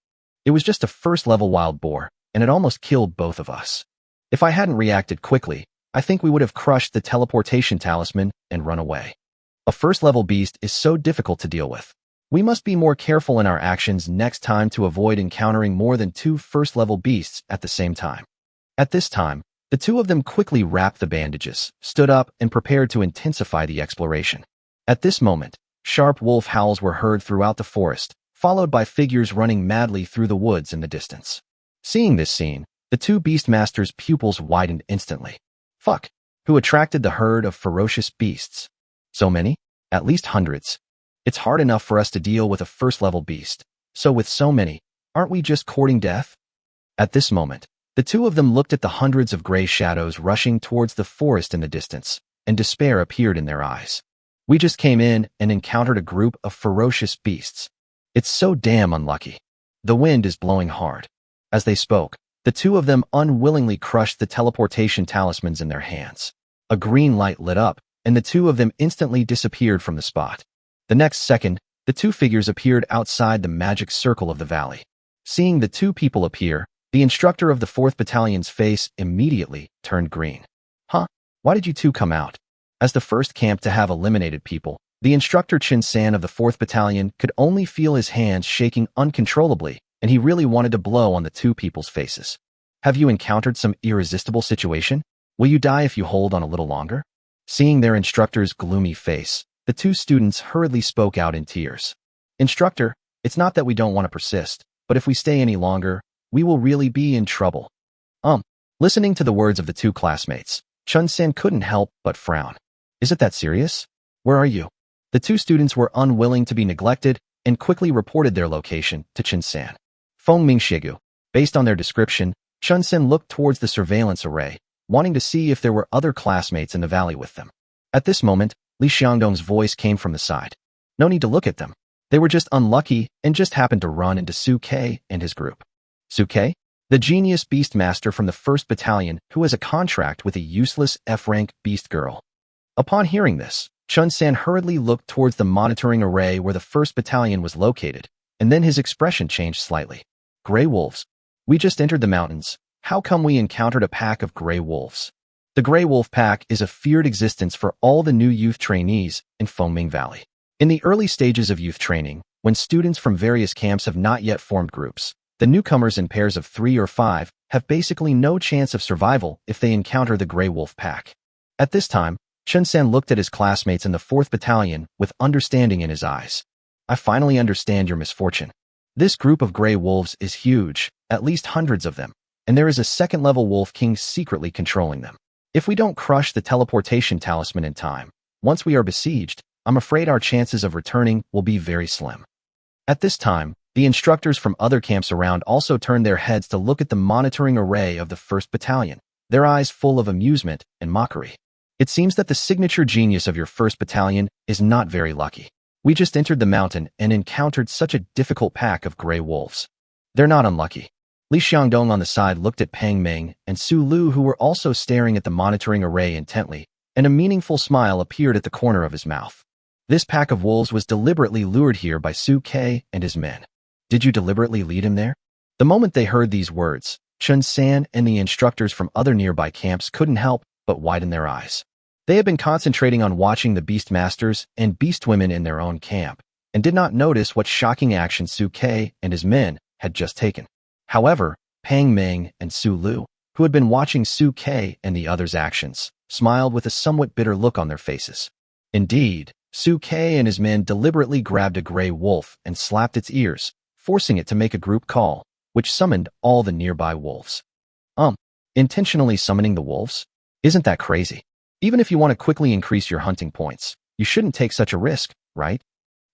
It was just a first-level wild boar, and it almost killed both of us. If I hadn't reacted quickly, I think we would have crushed the teleportation talisman and run away. A first-level beast is so difficult to deal with. We must be more careful in our actions next time to avoid encountering more than 2 first-level beasts at the same time. At this time, the two of them quickly wrapped the bandages, stood up, and prepared to intensify the exploration. At this moment, sharp wolf howls were heard throughout the forest, followed by figures running madly through the woods in the distance. Seeing this scene, the two beastmasters' pupils widened instantly. Fuck! Who attracted the herd of ferocious beasts? So many? At least hundreds. It's hard enough for us to deal with a first-level beast, so with so many, aren't we just courting death? At this moment, the two of them looked at the hundreds of gray shadows rushing towards the forest in the distance, and despair appeared in their eyes. We just came in and encountered a group of ferocious beasts. It's so damn unlucky. The wind is blowing hard. As they spoke, the two of them unwillingly crushed the teleportation talismans in their hands. A green light lit up, and the two of them instantly disappeared from the spot. The next second, the two figures appeared outside the magic circle of the valley. Seeing the two people appear, the instructor of the 4th Battalion's face immediately turned green. Huh? Why did you two come out? As the first camp to have eliminated people, the instructor Chen San of the 4th Battalion could only feel his hands shaking uncontrollably, and he really wanted to blow on the two people's faces. Have you encountered some irresistible situation? Will you die if you hold on a little longer? Seeing their instructor's gloomy face, the two students hurriedly spoke out in tears. Instructor, it's not that we don't want to persist, but if we stay any longer, we will really be in trouble. Listening to the words of the two classmates, Chen San couldn't help but frown. Is it that serious? Where are you? The two students were unwilling to be neglected and quickly reported their location to Chen San. Fengming Shigu. Based on their description, Chen San looked towards the surveillance array, wanting to see if there were other classmates in the valley with them. At this moment, Li Xiangdong's voice came from the side. No need to look at them. They were just unlucky and just happened to run into Su Ke and his group. Su Ke? The genius beastmaster from the 1st Battalion who has a contract with a useless F-rank beast girl. Upon hearing this, Chen San hurriedly looked towards the monitoring array where the 1st Battalion was located, and then his expression changed slightly. Gray wolves. We just entered the mountains. How come we encountered a pack of gray wolves? The Gray Wolf Pack is a feared existence for all the new youth trainees in Fengming Valley. In the early stages of youth training, when students from various camps have not yet formed groups, the newcomers in pairs of 3 or 5 have basically no chance of survival if they encounter the Gray Wolf Pack. At this time, Chen San looked at his classmates in the 4th Battalion with understanding in his eyes. I finally understand your misfortune. This group of gray wolves is huge, at least hundreds of them, and there is a second-level wolf king secretly controlling them. If we don't crush the teleportation talisman in time, once we are besieged, I'm afraid our chances of returning will be very slim. At this time, the instructors from other camps around also turned their heads to look at the monitoring array of the 1st Battalion, their eyes full of amusement and mockery. It seems that the signature genius of your 1st Battalion is not very lucky. We just entered the mountain and encountered such a difficult pack of gray wolves. They're not unlucky. Li Xiangdong on the side looked at Pang Ming and Su Lu, who were also staring at the monitoring array intently, and a meaningful smile appeared at the corner of his mouth. This pack of wolves was deliberately lured here by Su Ke and his men. Did you deliberately lead him there? The moment they heard these words, Chen San and the instructors from other nearby camps couldn't help but widen their eyes. They had been concentrating on watching the beastmasters and beastwomen in their own camp, and did not notice what shocking action Su Ke and his men had just taken. However, Pang Ming and Su Lu, who had been watching Su Ke and the others' actions, smiled with a somewhat bitter look on their faces. Indeed, Su Ke and his men deliberately grabbed a gray wolf and slapped its ears, forcing it to make a group call, which summoned all the nearby wolves. Intentionally summoning the wolves? Isn't that crazy? Even if you want to quickly increase your hunting points, you shouldn't take such a risk, right?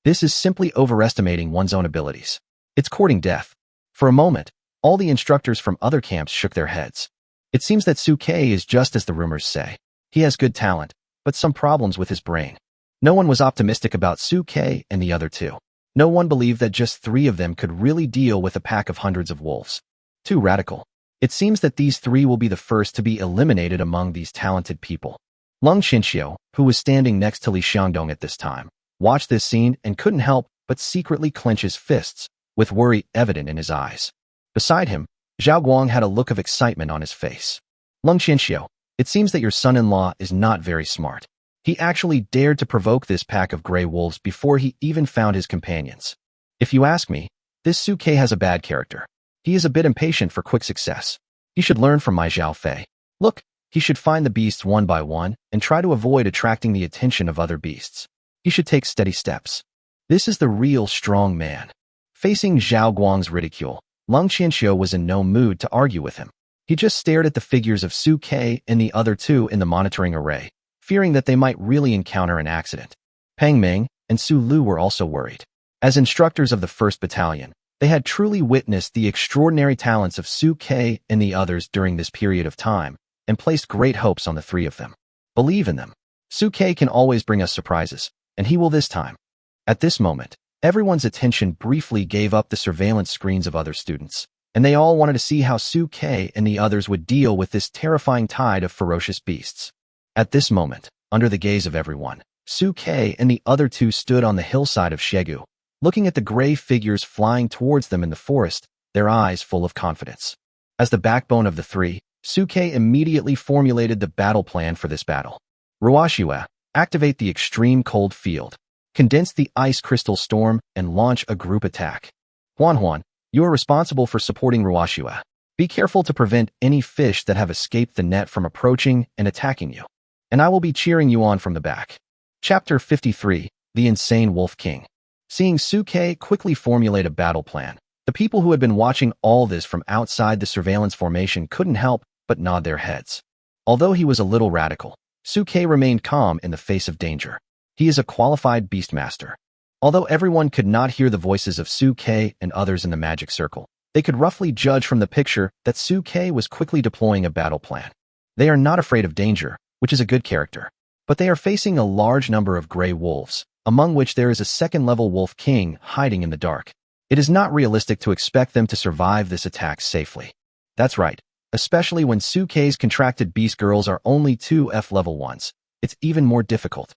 This is simply overestimating one's own abilities. It's courting death. For a moment, all the instructors from other camps shook their heads. It seems that Su Ke is just as the rumors say. He has good talent, but some problems with his brain. No one was optimistic about Su Ke and the other two. No one believed that just 3 of them could really deal with a pack of hundreds of wolves. Too radical. It seems that these 3 will be the first to be eliminated among these talented people. Lung Xinxiu, who was standing next to Li Xiangdong at this time, watched this scene and couldn't help but secretly clench his fists, with worry evident in his eyes. Beside him, Zhao Guang had a look of excitement on his face. Lung Xinxiu, it seems that your son-in-law is not very smart. He actually dared to provoke this pack of gray wolves before he even found his companions. If you ask me, this Su Ke has a bad character. He is a bit impatient for quick success. He should learn from my Zhao Fei. Look, he should find the beasts one by one and try to avoid attracting the attention of other beasts. He should take steady steps. This is the real strong man. Facing Zhao Guang's ridicule, Lung Qianxiu was in no mood to argue with him. He just stared at the figures of Su Ke and the other 2 in the monitoring array, fearing that they might really encounter an accident. Pang Ming and Su Lu were also worried. As instructors of the 1st Battalion, they had truly witnessed the extraordinary talents of Su Ke and the others during this period of time, and placed great hopes on the 3 of them. Believe in them. Su Ke can always bring us surprises, and he will this time. At this moment, everyone's attention briefly gave up the surveillance screens of other students, and they all wanted to see how Su Ke and the others would deal with this terrifying tide of ferocious beasts. At this moment, under the gaze of everyone, Su Ke and the other 2 stood on the hillside of Shegu, looking at the gray figures flying towards them in the forest, their eyes full of confidence. As the backbone of the 3, Su Ke immediately formulated the battle plan for this battle. Ruoxue, activate the extreme cold field, condense the ice crystal storm, and launch a group attack. Huan, you are responsible for supporting Ruoxue. Be careful to prevent any fish that have escaped the net from approaching and attacking you. And I will be cheering you on from the back. Chapter 53, The Insane Wolf King. Seeing Su Ke quickly formulate a battle plan, the people who had been watching all this from outside the surveillance formation couldn't help but nod their heads. Although he was a little radical, Su Ke remained calm in the face of danger. He is a qualified beastmaster. Although everyone could not hear the voices of Su Ke and others in the magic circle, they could roughly judge from the picture that Su Ke was quickly deploying a battle plan. They are not afraid of danger, which is a good character, but they are facing a large number of gray wolves, among which there is a 2nd-level wolf king hiding in the dark. It is not realistic to expect them to survive this attack safely. That's right, especially when Su Ke's contracted beast girls are only 2 F-level ones. It's even more difficult.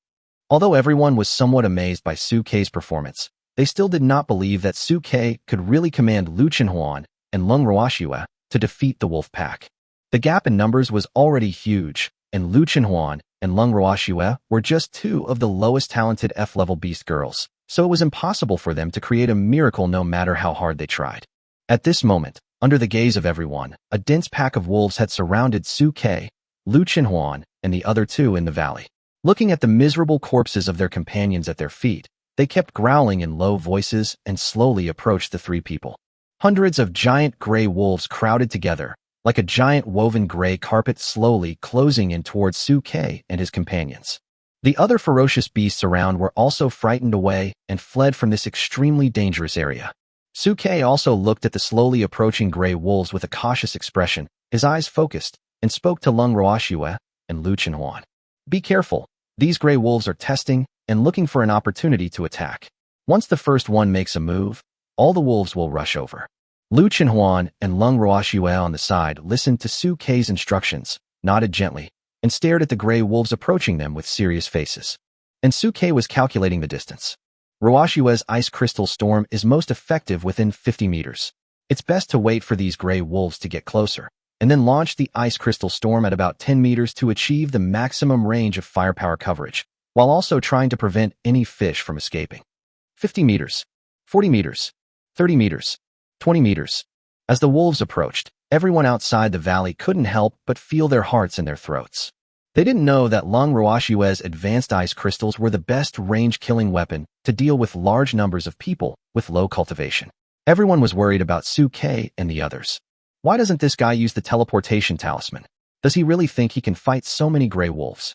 Although everyone was somewhat amazed by Su Ke's performance, they still did not believe that Su Ke could really command Lu Chenhuan and Lung Ruoxue to defeat the wolf pack. The gap in numbers was already huge, and Lu Chenhuan and Lung Ruoxue were just 2 of the lowest talented F-level beast girls, so it was impossible for them to create a miracle no matter how hard they tried. At this moment, under the gaze of everyone, a dense pack of wolves had surrounded Su Ke, Lu Chenhuan, and the other 2 in the valley. Looking at the miserable corpses of their companions at their feet, they kept growling in low voices and slowly approached the 3 people. Hundreds of giant gray wolves crowded together, like a giant woven gray carpet slowly closing in towards Su Ke and his companions. The other ferocious beasts around were also frightened away and fled from this extremely dangerous area. Su Ke also looked at the slowly approaching gray wolves with a cautious expression, his eyes focused, and spoke to Lung Ruoxue and Lu Chenhuan. Be careful, these gray wolves are testing and looking for an opportunity to attack. Once the first one makes a move, all the wolves will rush over. Lu Chenhuan and Lung Ruoxue on the side listened to Su Ke's instructions, nodded gently, and stared at the gray wolves approaching them with serious faces. And Su Ke was calculating the distance. Ruoxue's ice crystal storm is most effective within 50 meters. It's best to wait for these gray wolves to get closer, and then launch the ice crystal storm at about 10 meters to achieve the maximum range of firepower coverage, while also trying to prevent any fish from escaping. 50 meters, 40 meters, 30 meters, 20 meters. As the wolves approached, Everyone outside the valley couldn't help but feel their hearts in their throats. They didn't know that Lung Ruoshue's advanced ice crystals were the best range-killing weapon to deal with large numbers of people with low cultivation. Everyone was worried about Suke and the others. Why doesn't this guy use the teleportation talisman? Does he really think he can fight so many gray wolves?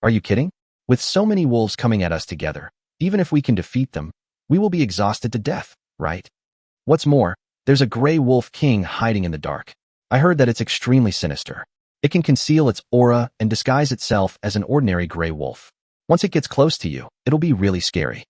Are you kidding? With so many wolves coming at us together, even if we can defeat them, we will be exhausted to death, right? What's more, there's a gray wolf king hiding in the dark. I heard that it's extremely sinister. It can conceal its aura and disguise itself as an ordinary gray wolf. Once it gets close to you, it'll be really scary.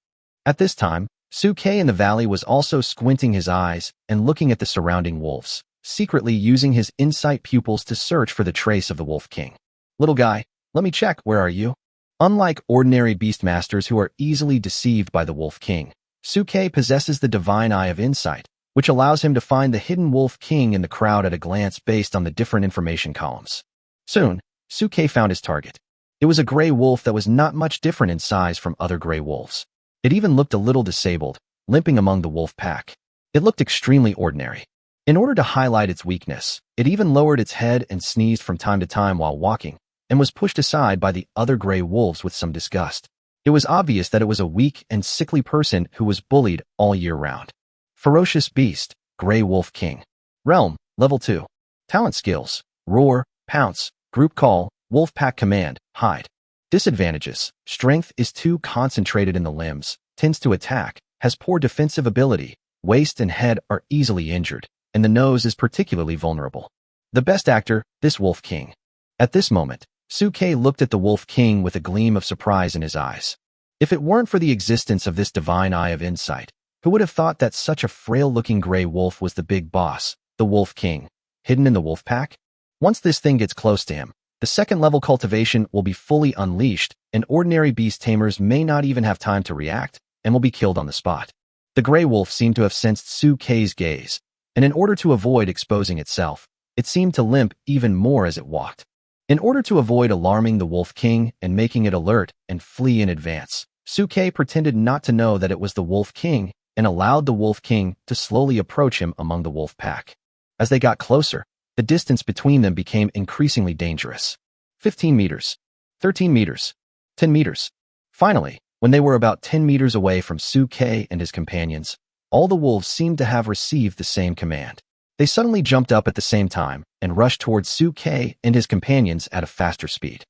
At this time, Suke in the valley was also squinting his eyes and looking at the surrounding wolves, secretly using his insight pupils to search for the trace of the Wolf King. Little guy, let me check, where are you? Unlike ordinary beastmasters who are easily deceived by the Wolf King, Suke possesses the divine eye of insight, which allows him to find the hidden Wolf King in the crowd at a glance based on the different information columns. Soon, Suke found his target. It was a gray wolf that was not much different in size from other gray wolves. It even looked a little disabled, limping among the wolf pack. It looked extremely ordinary. In order to highlight its weakness, it even lowered its head and sneezed from time to time while walking, and was pushed aside by the other gray wolves with some disgust. It was obvious that it was a weak and sickly person who was bullied all year round. Ferocious Beast, Gray Wolf King. Realm, Level 2. Talent Skills, Roar, Pounce, Group Call, Wolf Pack Command, Hide. Disadvantages, Strength is too concentrated in the limbs, tends to attack, has poor defensive ability, waist and head are easily injured, and the nose is particularly vulnerable. The best actor, this Wolf King. At this moment, Suke looked at the Wolf King with a gleam of surprise in his eyes. If it weren't for the existence of this divine eye of insight, who would have thought that such a frail-looking gray wolf was the big boss, the Wolf King, hidden in the wolf pack? Once this thing gets close to him, the second-level cultivation will be fully unleashed, and ordinary beast tamers may not even have time to react, and will be killed on the spot. The gray wolf seemed to have sensed Suke's gaze, and in order to avoid exposing itself, it seemed to limp even more as it walked. In order to avoid alarming the Wolf King and making it alert and flee in advance, Suke pretended not to know that it was the Wolf King and allowed the Wolf King to slowly approach him among the wolf pack. As they got closer, the distance between them became increasingly dangerous. 15 meters, 13 meters, 10 meters. Finally, when they were about 10 meters away from Suke and his companions, all the wolves seemed to have received the same command. They suddenly jumped up at the same time and rushed towards Suke and his companions at a faster speed.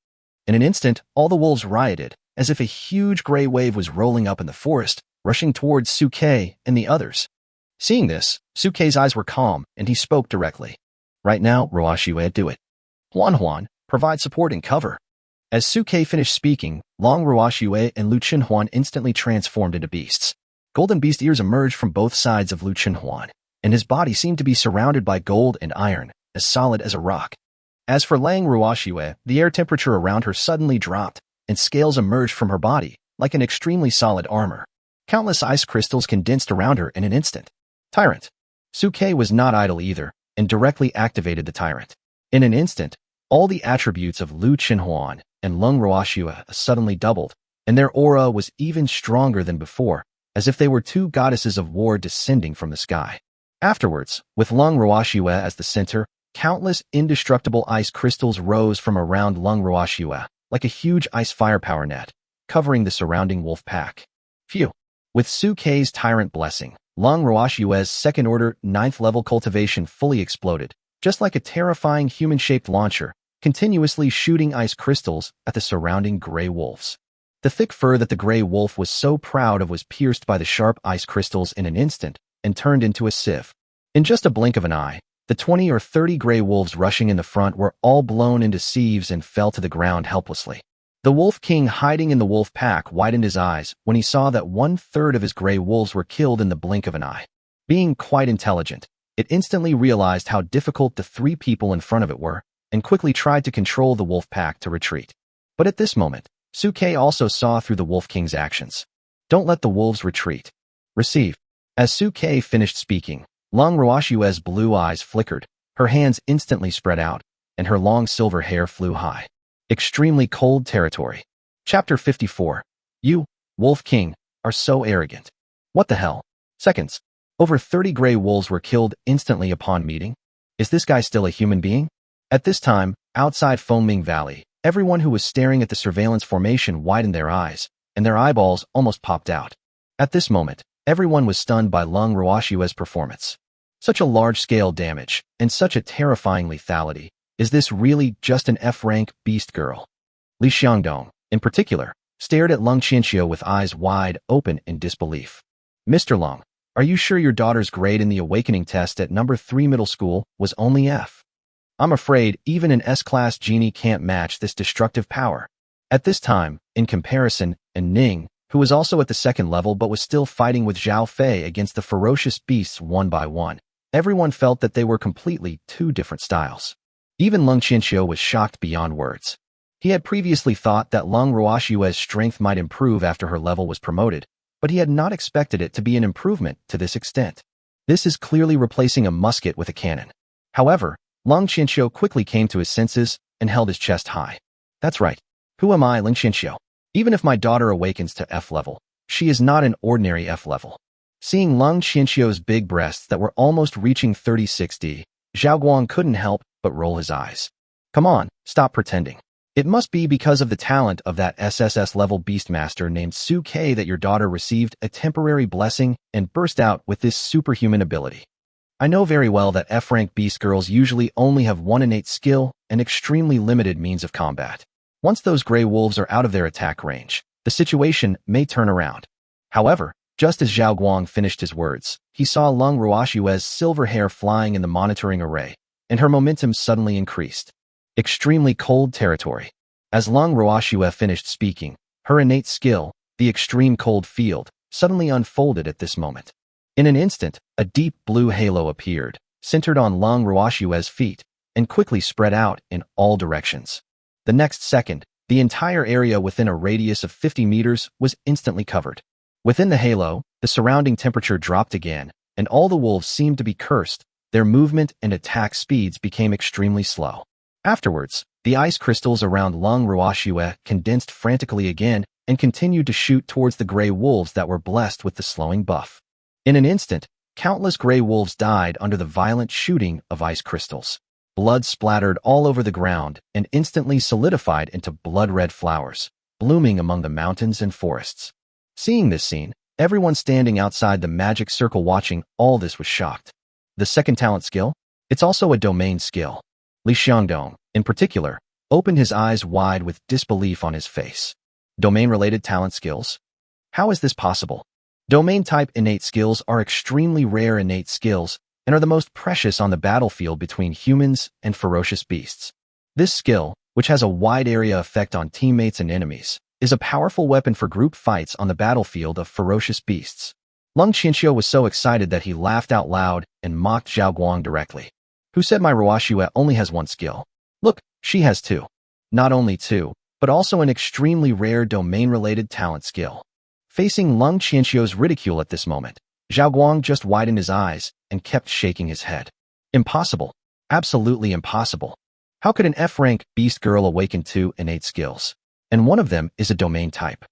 In an instant, all the wolves rioted, as if a huge gray wave was rolling up in the forest, rushing towards Suke and the others. Seeing this, Suke's eyes were calm, and he spoke directly. Right now, Ruoshue, do it. Huan, provide support and cover. As Suke finished speaking, Long Ruoshue and Lu Chenhuan instantly transformed into beasts. Golden beast ears emerged from both sides of Lu Chenhuan, and his body seemed to be surrounded by gold and iron, as solid as a rock. As for Lang Ruoshue, the air temperature around her suddenly dropped, and scales emerged from her body, like an extremely solid armor. Countless ice crystals condensed around her in an instant. Tyrant. Suke was not idle either, and directly activated the tyrant. In an instant, all the attributes of Lu Chenhuan and Lung Ruoshue suddenly doubled, and their aura was even stronger than before, as if they were two goddesses of war descending from the sky. Afterwards, with Lung Ruoshue as the center, countless indestructible ice crystals rose from around Lung Ruoshue, like a huge ice firepower net, covering the surrounding wolf pack. Phew! With Suke's tyrant blessing, Lung Ruoshue's second-order, 9th-level cultivation fully exploded, just like a terrifying human-shaped launcher, continuously shooting ice crystals at the surrounding gray wolves. The thick fur that the gray wolf was so proud of was pierced by the sharp ice crystals in an instant and turned into a sieve. In just a blink of an eye, the 20 or 30 gray wolves rushing in the front were all blown into sieves and fell to the ground helplessly. The Wolf King hiding in the wolf pack widened his eyes when he saw that 1/3 of his gray wolves were killed in the blink of an eye. Being quite intelligent, it instantly realized how difficult the 3 people in front of it were, and quickly tried to control the wolf pack to retreat. But at this moment, Suke also saw through the Wolf King's actions. Don't let the wolves retreat. Receive. As Suke finished speaking, Lung Ruoshue's blue eyes flickered, her hands instantly spread out, and her long silver hair flew high. Extremely cold territory. Chapter 54. You, Wolf King, are so arrogant. What the hell? Seconds. Over 30 gray wolves were killed instantly upon meeting. Is this guy still a human being? At this time, outside Fengming Valley, everyone who was staring at the surveillance formation widened their eyes, and their eyeballs almost popped out. At this moment, everyone was stunned by Lung Ruoshue's performance. Such a large-scale damage, and such a terrifying lethality. Is this really just an F-rank beast girl? Li Xiangdong, in particular, stared at Lung Qianxiu with eyes wide open in disbelief. Mr. Lung, are you sure your daughter's grade in the awakening test at number 3 middle school was only F? I'm afraid even an S-class genie can't match this destructive power. At this time, in comparison, An Ning, who was also at the 2nd level but was still fighting with Zhao Fei against the ferocious beasts one by one, everyone felt that they were completely two different styles. Even Lung Qianxiu was shocked beyond words. He had previously thought that Lung Ruoshue's strength might improve after her level was promoted, but he had not expected it to be an improvement to this extent. This is clearly replacing a musket with a cannon. However, Lung Qianxiu quickly came to his senses and held his chest high. That's right. Who am I, Lung Qianxiu? Even if my daughter awakens to F level, she is not an ordinary F level. Seeing Lung Qianxiu's big breasts that were almost reaching 36D, Zhao Guang couldn't help but roll his eyes. Come on, stop pretending. It must be because of the talent of that SSS level beastmaster named Su Ke that your daughter received a temporary blessing and burst out with this superhuman ability. I know very well that F-rank beast girls usually only have one innate skill and extremely limited means of combat. Once those gray wolves are out of their attack range, the situation may turn around. However, just as Zhao Guang finished his words, he saw Lung Ruoshue's silver hair flying in the monitoring array, and her momentum suddenly increased. Extremely cold territory. As Lung Ruoshue finished speaking, her innate skill, the extreme cold field, suddenly unfolded at this moment. In an instant, a deep blue halo appeared, centered on Lung Ruoshue's feet, and quickly spread out in all directions. The next second, the entire area within a radius of 50 meters was instantly covered. Within the halo, the surrounding temperature dropped again, and all the wolves seemed to be cursed. Their movement and attack speeds became extremely slow. Afterwards, the ice crystals around Lung Ruoshue condensed frantically again and continued to shoot towards the gray wolves that were blessed with the slowing buff. In an instant, countless gray wolves died under the violent shooting of ice crystals. Blood splattered all over the ground and instantly solidified into blood-red flowers, blooming among the mountains and forests. Seeing this scene, everyone standing outside the magic circle watching all this was shocked. The second talent skill? It's also a domain skill. Li Xiangdong, in particular, opened his eyes wide with disbelief on his face. Domain-related talent skills? How is this possible? Domain-type innate skills are extremely rare innate skills and are the most precious on the battlefield between humans and ferocious beasts. This skill, which has a wide area effect on teammates and enemies, is a powerful weapon for group fights on the battlefield of ferocious beasts. Lung Qianxiu was so excited that he laughed out loud and mocked Zhao Guang directly. Who said my Ruoshue only has one skill? Look, she has two. Not only two, but also an extremely rare domain-related talent skill. Facing Lung Qianxiu's ridicule at this moment, Zhao Guang just widened his eyes and kept shaking his head. Impossible. Absolutely impossible. How could an F-rank beast girl awaken two innate skills? And one of them is a domain type.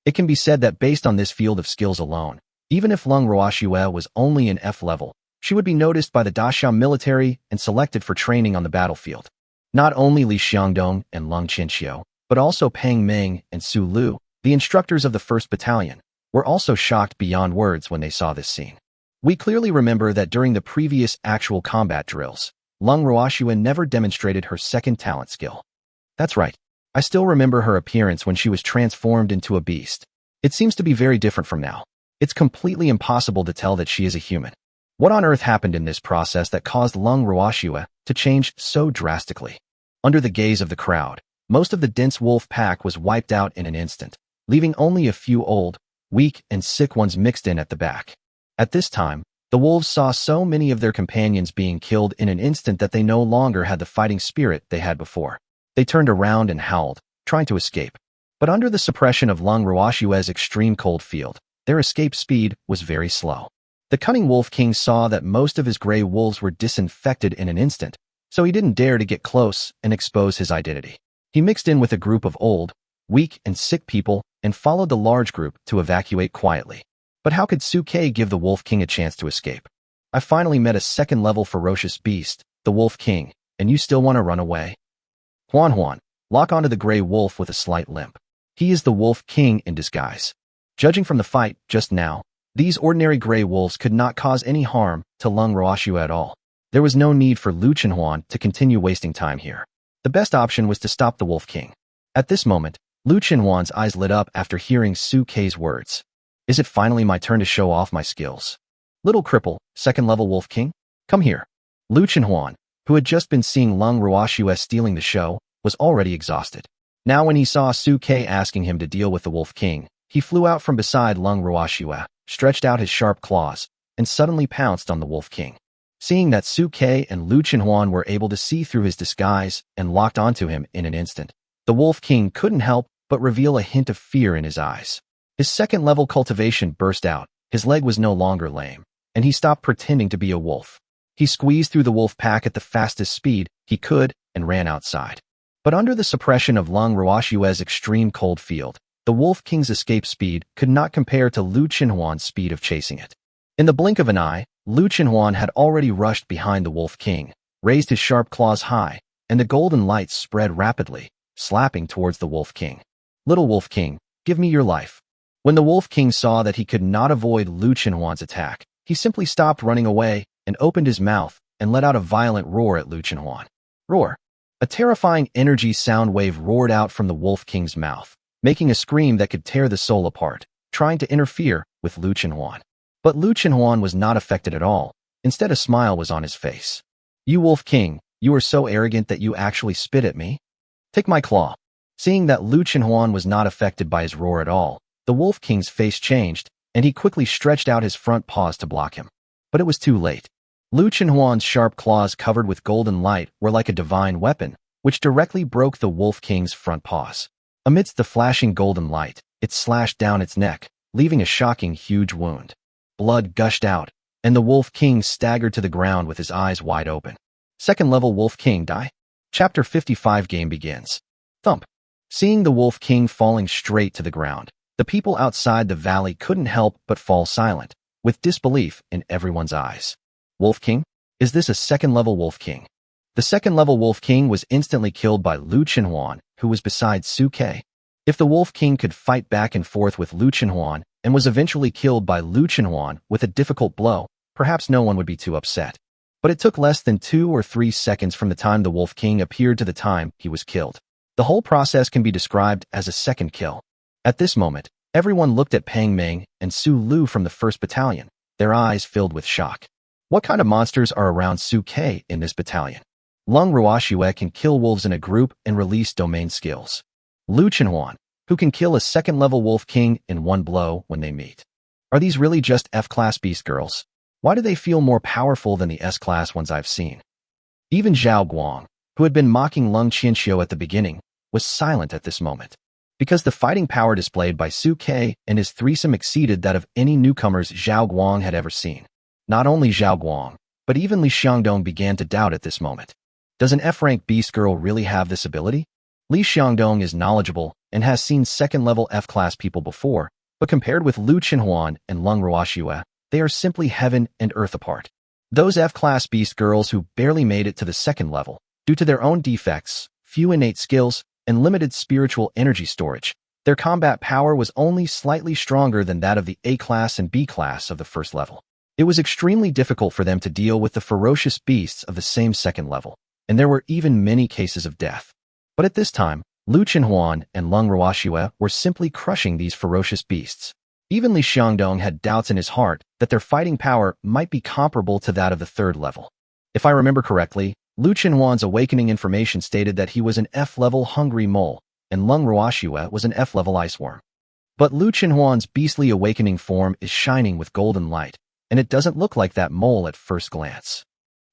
It can be said that based on this field of skills alone, even if Lung Ruoshue was only an F level, she would be noticed by the Dachau military and selected for training on the battlefield. Not only Li Xiangdong and Lung Qianxiu, but also Pang Meng and Su Lu, the instructors of the 1st Battalion, were also shocked beyond words when they saw this scene. We clearly remember that during the previous actual combat drills, Lung Ruoshue never demonstrated her second talent skill. That's right. I still remember her appearance when she was transformed into a beast. It seems to be very different from now. It's completely impossible to tell that she is a human. What on earth happened in this process that caused Lung Ruoshue to change so drastically? Under the gaze of the crowd, most of the dense wolf pack was wiped out in an instant, leaving only a few old, weak, and sick ones mixed in at the back. At this time, the wolves saw so many of their companions being killed in an instant that they no longer had the fighting spirit they had before. They turned around and howled, trying to escape. But under the suppression of Lung Ruoshue's extreme cold field, their escape speed was very slow. The cunning Wolf King saw that most of his gray wolves were disinfected in an instant, so he didn't dare to get close and expose his identity. He mixed in with a group of old, weak, and sick people and followed the large group to evacuate quietly. But how could Su Ke give the Wolf King a chance to escape? I finally met a 2nd-level ferocious beast, the Wolf King, and you still want to run away? Huan, lock onto the gray wolf with a slight limp. He is the Wolf King in disguise. Judging from the fight just now, these ordinary gray wolves could not cause any harm to Lung Ruoxue at all. There was no need for Lu Chenhuan to continue wasting time here. The best option was to stop the Wolf King. At this moment, Lu Chenhuan's eyes lit up after hearing Su Kei's words. Is it finally my turn to show off my skills? Little cripple, second-level Wolf King? Come here. Lu Chenhuan, who had just been seeing Lung Ruoxue stealing the show, was already exhausted. Now when he saw Su Kei asking him to deal with the Wolf King, he flew out from beside Lung Ruoxue, stretched out his sharp claws, and suddenly pounced on the Wolf King. Seeing that Su Kei and Lu Chenhuan were able to see through his disguise and locked onto him in an instant, the Wolf King couldn't help but reveal a hint of fear in his eyes. His second-level cultivation burst out, his leg was no longer lame, and he stopped pretending to be a wolf. He squeezed through the wolf pack at the fastest speed he could and ran outside. But under the suppression of Lung Ruoxue's extreme cold field, the Wolf King's escape speed could not compare to Lu Chenhuan's speed of chasing it. In the blink of an eye, Lu Chenhuan had already rushed behind the Wolf King, raised his sharp claws high, and the golden lights spread rapidly, slapping towards the Wolf King. Little Wolf King, give me your life. When the Wolf King saw that he could not avoid Lu Chenhuan's attack, he simply stopped running away and opened his mouth and let out a violent roar at Lu Chenhuan. Roar! A terrifying energy sound wave roared out from the Wolf King's mouth, making a scream that could tear the soul apart, trying to interfere with Lu Chenhuan. But Lu Chenhuan was not affected at all. Instead, a smile was on his face. You Wolf King, you are so arrogant that you actually spit at me? Take my claw. Seeing that Lu Chenhuan was not affected by his roar at all, the Wolf King's face changed, and he quickly stretched out his front paws to block him. But it was too late. Lu Chenhuan's sharp claws covered with golden light were like a divine weapon, which directly broke the Wolf King's front paws. Amidst the flashing golden light, it slashed down its neck, leaving a shocking huge wound. Blood gushed out, and the Wolf King staggered to the ground with his eyes wide open. Second-level Wolf King die? Chapter 55 game begins. Thump. Seeing the Wolf King falling straight to the ground, the people outside the valley couldn't help but fall silent, with disbelief in everyone's eyes. Wolf King? Is this a second-level Wolf King? The second-level Wolf King was instantly killed by Lu Chenhuan, who was beside Su Kei. If the Wolf King could fight back and forth with Lu Chenhuan and was eventually killed by Lu Chenhuan with a difficult blow, perhaps no one would be too upset. But it took less than 2 or 3 seconds from the time the Wolf King appeared to the time he was killed. The whole process can be described as a second kill. At this moment, everyone looked at Pang Meng and Su Lu from the 1st Battalion, their eyes filled with shock. What kind of monsters are around Su Kei in this battalion? Lung Ruoxue can kill wolves in a group and release domain skills. Lu Chenhuan, who can kill a second-level Wolf King in one blow when they meet. Are these really just F-class beast girls? Why do they feel more powerful than the S-class ones I've seen? Even Zhao Guang, who had been mocking Lung Qianxiu at the beginning, was silent at this moment. Because the fighting power displayed by Su Kei and his threesome exceeded that of any newcomers Zhao Guang had ever seen. Not only Zhao Guang, but even Li Xiangdong began to doubt at this moment. Does an F-rank beast girl really have this ability? Li Xiangdong is knowledgeable and has seen second-level F-class people before, but compared with Lu Chenhuan and Lung Ruoxue, they are simply heaven and earth apart. Those F-class beast girls who barely made it to the second level, due to their own defects, few innate skills, and limited spiritual energy storage, their combat power was only slightly stronger than that of the A-class and B-class of the first level. It was extremely difficult for them to deal with the ferocious beasts of the same second level, and there were even many cases of death. But at this time, Lu Chenhuan and Lung Ruoxue were simply crushing these ferocious beasts. Even Li Xiangdong had doubts in his heart that their fighting power might be comparable to that of the third level. If I remember correctly, Lu Chenhuan's awakening information stated that he was an F-level hungry mole, and Lung Ruoxue was an F-level iceworm. But Lu Chenhuan's beastly awakening form is shining with golden light, and it doesn't look like that mole at first glance.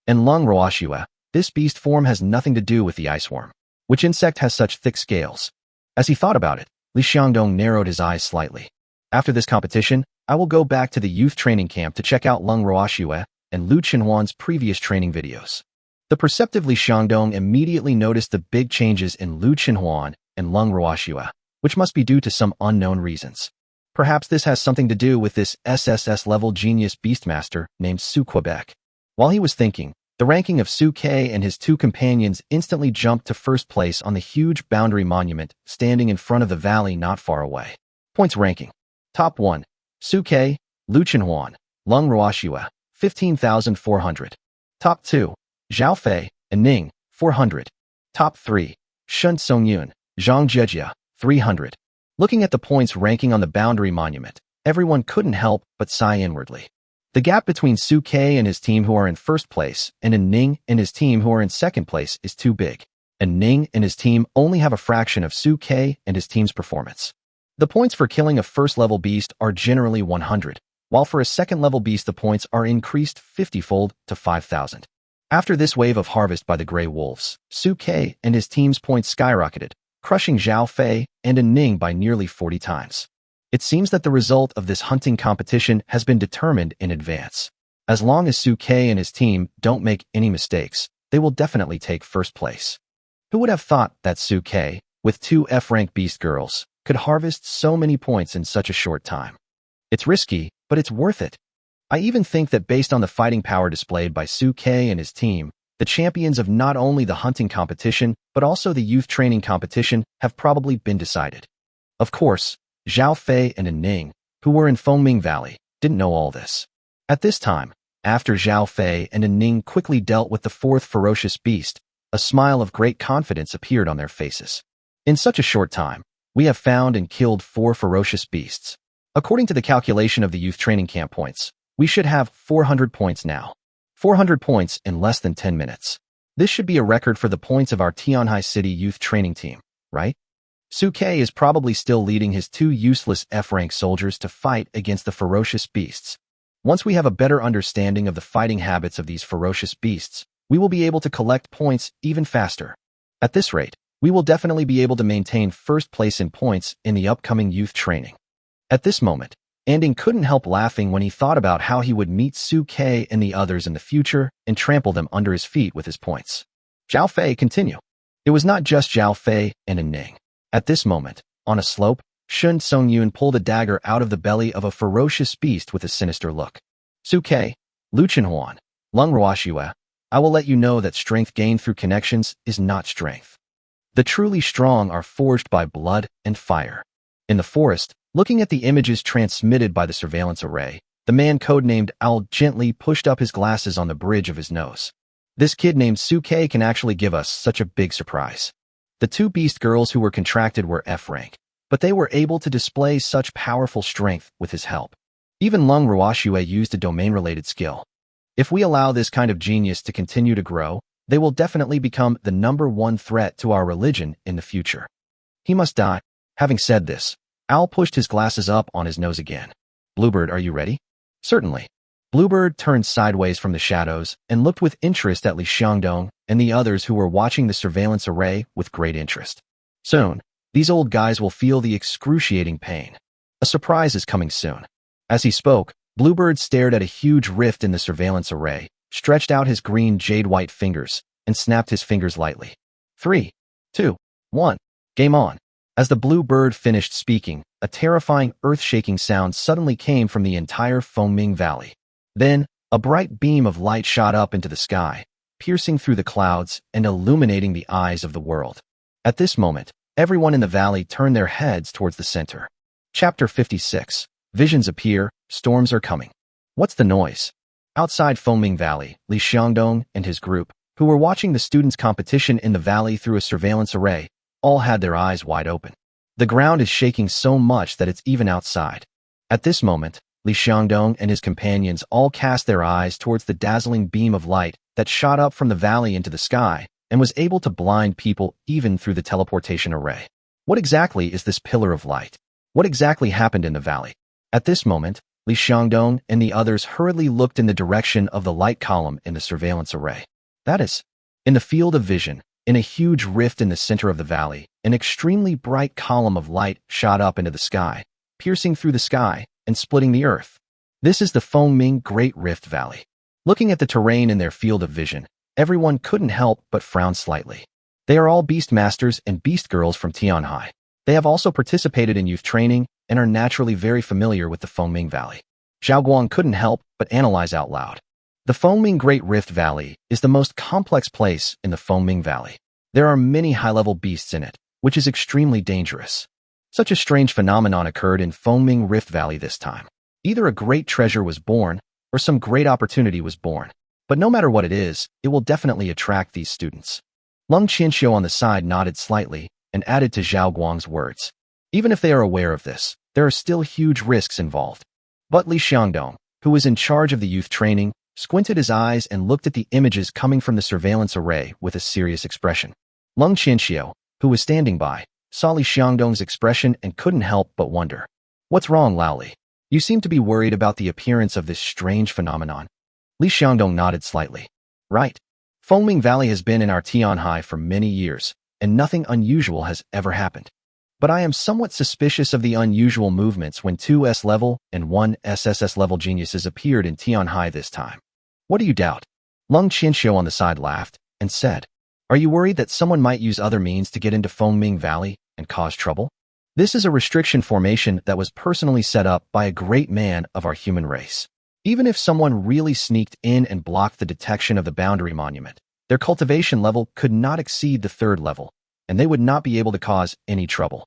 And Lung Ruoxue, this beast form has nothing to do with the iceworm. Which insect has such thick scales? As he thought about it, Li Xiangdong narrowed his eyes slightly. After this competition, I will go back to the youth training camp to check out Lung Ruoxue and Lu Chenhuan's previous training videos. The perceptive Li Xiangdong immediately noticed the big changes in Lu Chenhuan and Lung Ruoxue, which must be due to some unknown reasons. Perhaps this has something to do with this SSS level genius beastmaster named Su Quebec. While he was thinking, The ranking of Suke and his two companions instantly jumped to first place on the huge boundary monument standing in front of the valley not far away. Points ranking. Top 1. Suke, Lu Chenhuan, Lung Ruoxue, 15,400. Top 2. Zhao Fei, An Ning, 400. Top 3. Shun Songyun, Zhang Jejia, 300. Looking at the points ranking on the boundary monument, everyone couldn't help but sigh inwardly. The gap between Suke and his team who are in first place and An Ning and his team who are in second place is too big. An Ning and his team only have a fraction of Suke and his team's performance. The points for killing a first-level beast are generally 100, while for a second-level beast the points are increased 50-fold to 5,000. After this wave of harvest by the Grey Wolves, Suke and his team's points skyrocketed, crushing Zhao Fei and An Ning by nearly 40 times. It seems that the result of this hunting competition has been determined in advance. As long as Suke and his team don't make any mistakes, they will definitely take first place. Who would have thought that Suke, with 2 F-rank beast girls, could harvest so many points in such a short time? It's risky, but it's worth it. I even think that based on the fighting power displayed by Suke and his team, the champions of not only the hunting competition, but also the youth training competition have probably been decided. Of course, Zhao Fei and An Ning, who were in Fengming Valley, didn't know all this. At this time, after Zhao Fei and An Ning quickly dealt with the 4th ferocious beast, a smile of great confidence appeared on their faces. In such a short time, we have found and killed 4 ferocious beasts. According to the calculation of the youth training camp points, we should have 400 points now. 400 points in less than 10 minutes. This should be a record for the points of our Tianhai City youth training team, right? Suke is probably still leading his 2 useless F-rank soldiers to fight against the ferocious beasts. Once we have a better understanding of the fighting habits of these ferocious beasts, we will be able to collect points even faster. At this rate, we will definitely be able to maintain first place in points in the upcoming youth training. At this moment, An Ning couldn't help laughing when he thought about how he would meet Suke and the others in the future and trample them under his feet with his points. Zhao Fei continue. It was not just Zhao Fei and An Ning. At this moment, on a slope, Shun Songyun pulled a dagger out of the belly of a ferocious beast with a sinister look. Suke, Lu Chenhuan, Lung Ruoxue, I will let you know that strength gained through connections is not strength. The truly strong are forged by blood and fire. In the forest, looking at the images transmitted by the surveillance array, the man codenamed Owl gently pushed up his glasses on the bridge of his nose. This kid named Suke can actually give us such a big surprise. The 2 beast girls who were contracted were F-rank, but they were able to display such powerful strength with his help. Even Lung Ruoxue used a domain-related skill. If we allow this kind of genius to continue to grow, they will definitely become the #1 threat to our religion in the future. He must die. Having said this, Owl pushed his glasses up on his nose again. Bluebird, are you ready? Certainly. Bluebird turned sideways from the shadows and looked with interest at Li Xiangdong and the others who were watching the surveillance array with great interest. Soon, these old guys will feel the excruciating pain. A surprise is coming soon. As he spoke, Bluebird stared at a huge rift in the surveillance array, stretched out his green jade-white fingers, and snapped his fingers lightly. 3, 2, 1, game on. As the blue bird finished speaking, a terrifying, earth-shaking sound suddenly came from the entire Fengming Valley. Then, a bright beam of light shot up into the sky, piercing through the clouds and illuminating the eyes of the world. At this moment, everyone in the valley turned their heads towards the center. Chapter 56. Visions appear, storms are coming. What's the noise? Outside Fengming Valley, Li Xiangdong and his group, who were watching the students' competition in the valley through a surveillance array, all had their eyes wide open. The ground is shaking so much that it's even outside. At this moment, Li Xiangdong and his companions all cast their eyes towards the dazzling beam of light that shot up from the valley into the sky and was able to blind people even through the teleportation array. What exactly is this pillar of light? What exactly happened in the valley? At this moment, Li Xiangdong and the others hurriedly looked in the direction of the light column in the surveillance array. That is, in the field of vision, in a huge rift in the center of the valley, an extremely bright column of light shot up into the sky, piercing through the sky and splitting the earth. This is the Fengming Great Rift Valley. Looking at the terrain in their field of vision, everyone couldn't help but frown slightly. They are all beastmasters and beast girls from Tianhai. They have also participated in youth training and are naturally very familiar with the Fengming Valley. Zhao Guang couldn't help but analyze out loud. The Fengming Great Rift Valley is the most complex place in the Fengming Valley. There are many high-level beasts in it, which is extremely dangerous. Such a strange phenomenon occurred in Fengming Rift Valley this time. Either a great treasure was born, or some great opportunity was born. But no matter what it is, it will definitely attract these students. Lung Qianxiu on the side nodded slightly and added to Zhao Guang's words. Even if they are aware of this, there are still huge risks involved. But Li Xiangdong, who was in charge of the youth training, squinted his eyes and looked at the images coming from the surveillance array with a serious expression. Lung Qianxiu, who was standing by, saw Li Xiangdong's expression and couldn't help but wonder. What's wrong, Laoli? You seem to be worried about the appearance of this strange phenomenon. Li Xiangdong nodded slightly. Right. Fengming Valley has been in our Tianhai for many years, and nothing unusual has ever happened. But I am somewhat suspicious of the unusual movements when 2 S-level and 1 SSS level geniuses appeared in Tianhai this time. What do you doubt? Lung Qianxiu on the side laughed and said, Are you worried that someone might use other means to get into Fengming Valley and cause trouble? This is a restriction formation that was personally set up by a great man of our human race. Even if someone really sneaked in and blocked the detection of the boundary monument, their cultivation level could not exceed the 3rd level, and they would not be able to cause any trouble.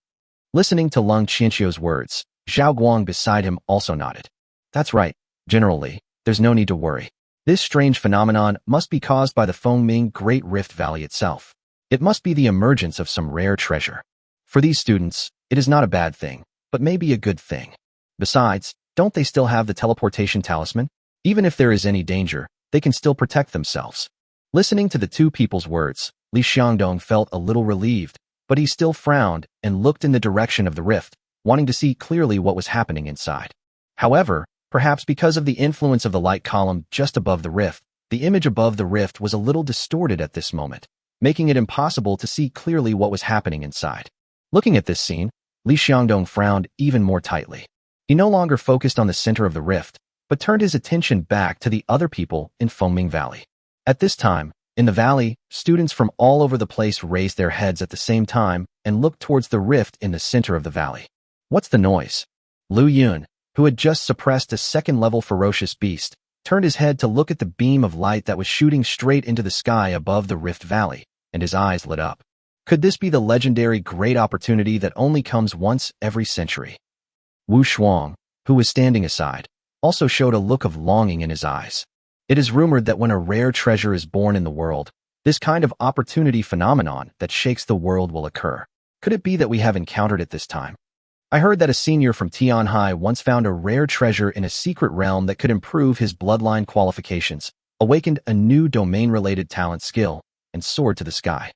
Listening to Lung Qianxiu's words, Zhao Guang beside him also nodded. That's right, generally, there's no need to worry. This strange phenomenon must be caused by the Fengming Great Rift Valley itself. It must be the emergence of some rare treasure. For these students, it is not a bad thing, but maybe a good thing. Besides, don't they still have the teleportation talisman? Even if there is any danger, they can still protect themselves. Listening to the two people's words, Li Xiangdong felt a little relieved, but he still frowned and looked in the direction of the rift, wanting to see clearly what was happening inside. However, perhaps because of the influence of the light column just above the rift, the image above the rift was a little distorted at this moment, making it impossible to see clearly what was happening inside. Looking at this scene, Li Xiangdong frowned even more tightly. He no longer focused on the center of the rift, but turned his attention back to the other people in Fengming Valley. At this time, in the valley, students from all over the place raised their heads at the same time and looked towards the rift in the center of the valley. What's the noise? Lu Yun, who had just suppressed a 2nd-level ferocious beast, turned his head to look at the beam of light that was shooting straight into the sky above the rift valley, and his eyes lit up. Could this be the legendary great opportunity that only comes once every century? Wu Shuang, who was standing aside, also showed a look of longing in his eyes. It is rumored that when a rare treasure is born in the world, this kind of opportunity phenomenon that shakes the world will occur. Could it be that we have encountered it this time? I heard that a senior from Tianhai once found a rare treasure in a secret realm that could improve his bloodline qualifications, awakened a new domain-related talent skill, and soared to the sky.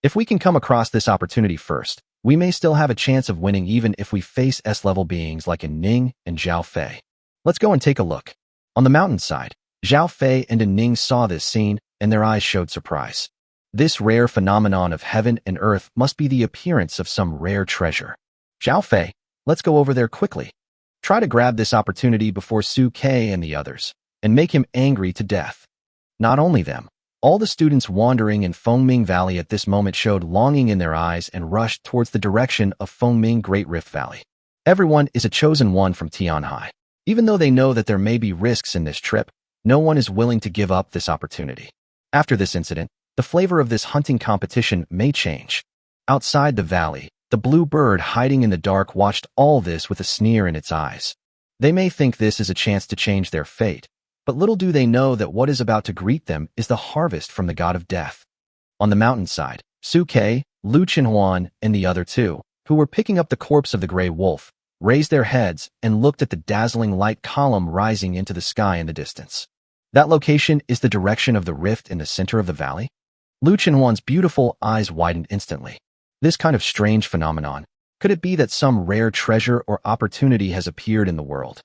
If we can come across this opportunity first, we may still have a chance of winning even if we face S-level beings like An Ning and Zhao Fei. Let's go and take a look. On the mountainside, Zhao Fei and An Ning saw this scene, and their eyes showed surprise. This rare phenomenon of heaven and earth must be the appearance of some rare treasure. Zhao Fei, let's go over there quickly. Try to grab this opportunity before Su Ke and the others, and make him angry to death. Not only them, all the students wandering in Fengming Valley at this moment showed longing in their eyes and rushed towards the direction of Fengming Great Rift Valley. Everyone is a chosen one from Tianhai. Even though they know that there may be risks in this trip, no one is willing to give up this opportunity. After this incident, the flavor of this hunting competition may change. Outside the valley, the blue bird hiding in the dark watched all this with a sneer in its eyes. They may think this is a chance to change their fate, but little do they know that what is about to greet them is the harvest from the god of death. On the mountainside, Su Ke, Lu Qinhuan, and the other two, who were picking up the corpse of the gray wolf, raised their heads and looked at the dazzling light column rising into the sky in the distance. That location is the direction of the rift in the center of the valley? Lu Qinhuan's beautiful eyes widened instantly. This kind of strange phenomenon, could it be that some rare treasure or opportunity has appeared in the world?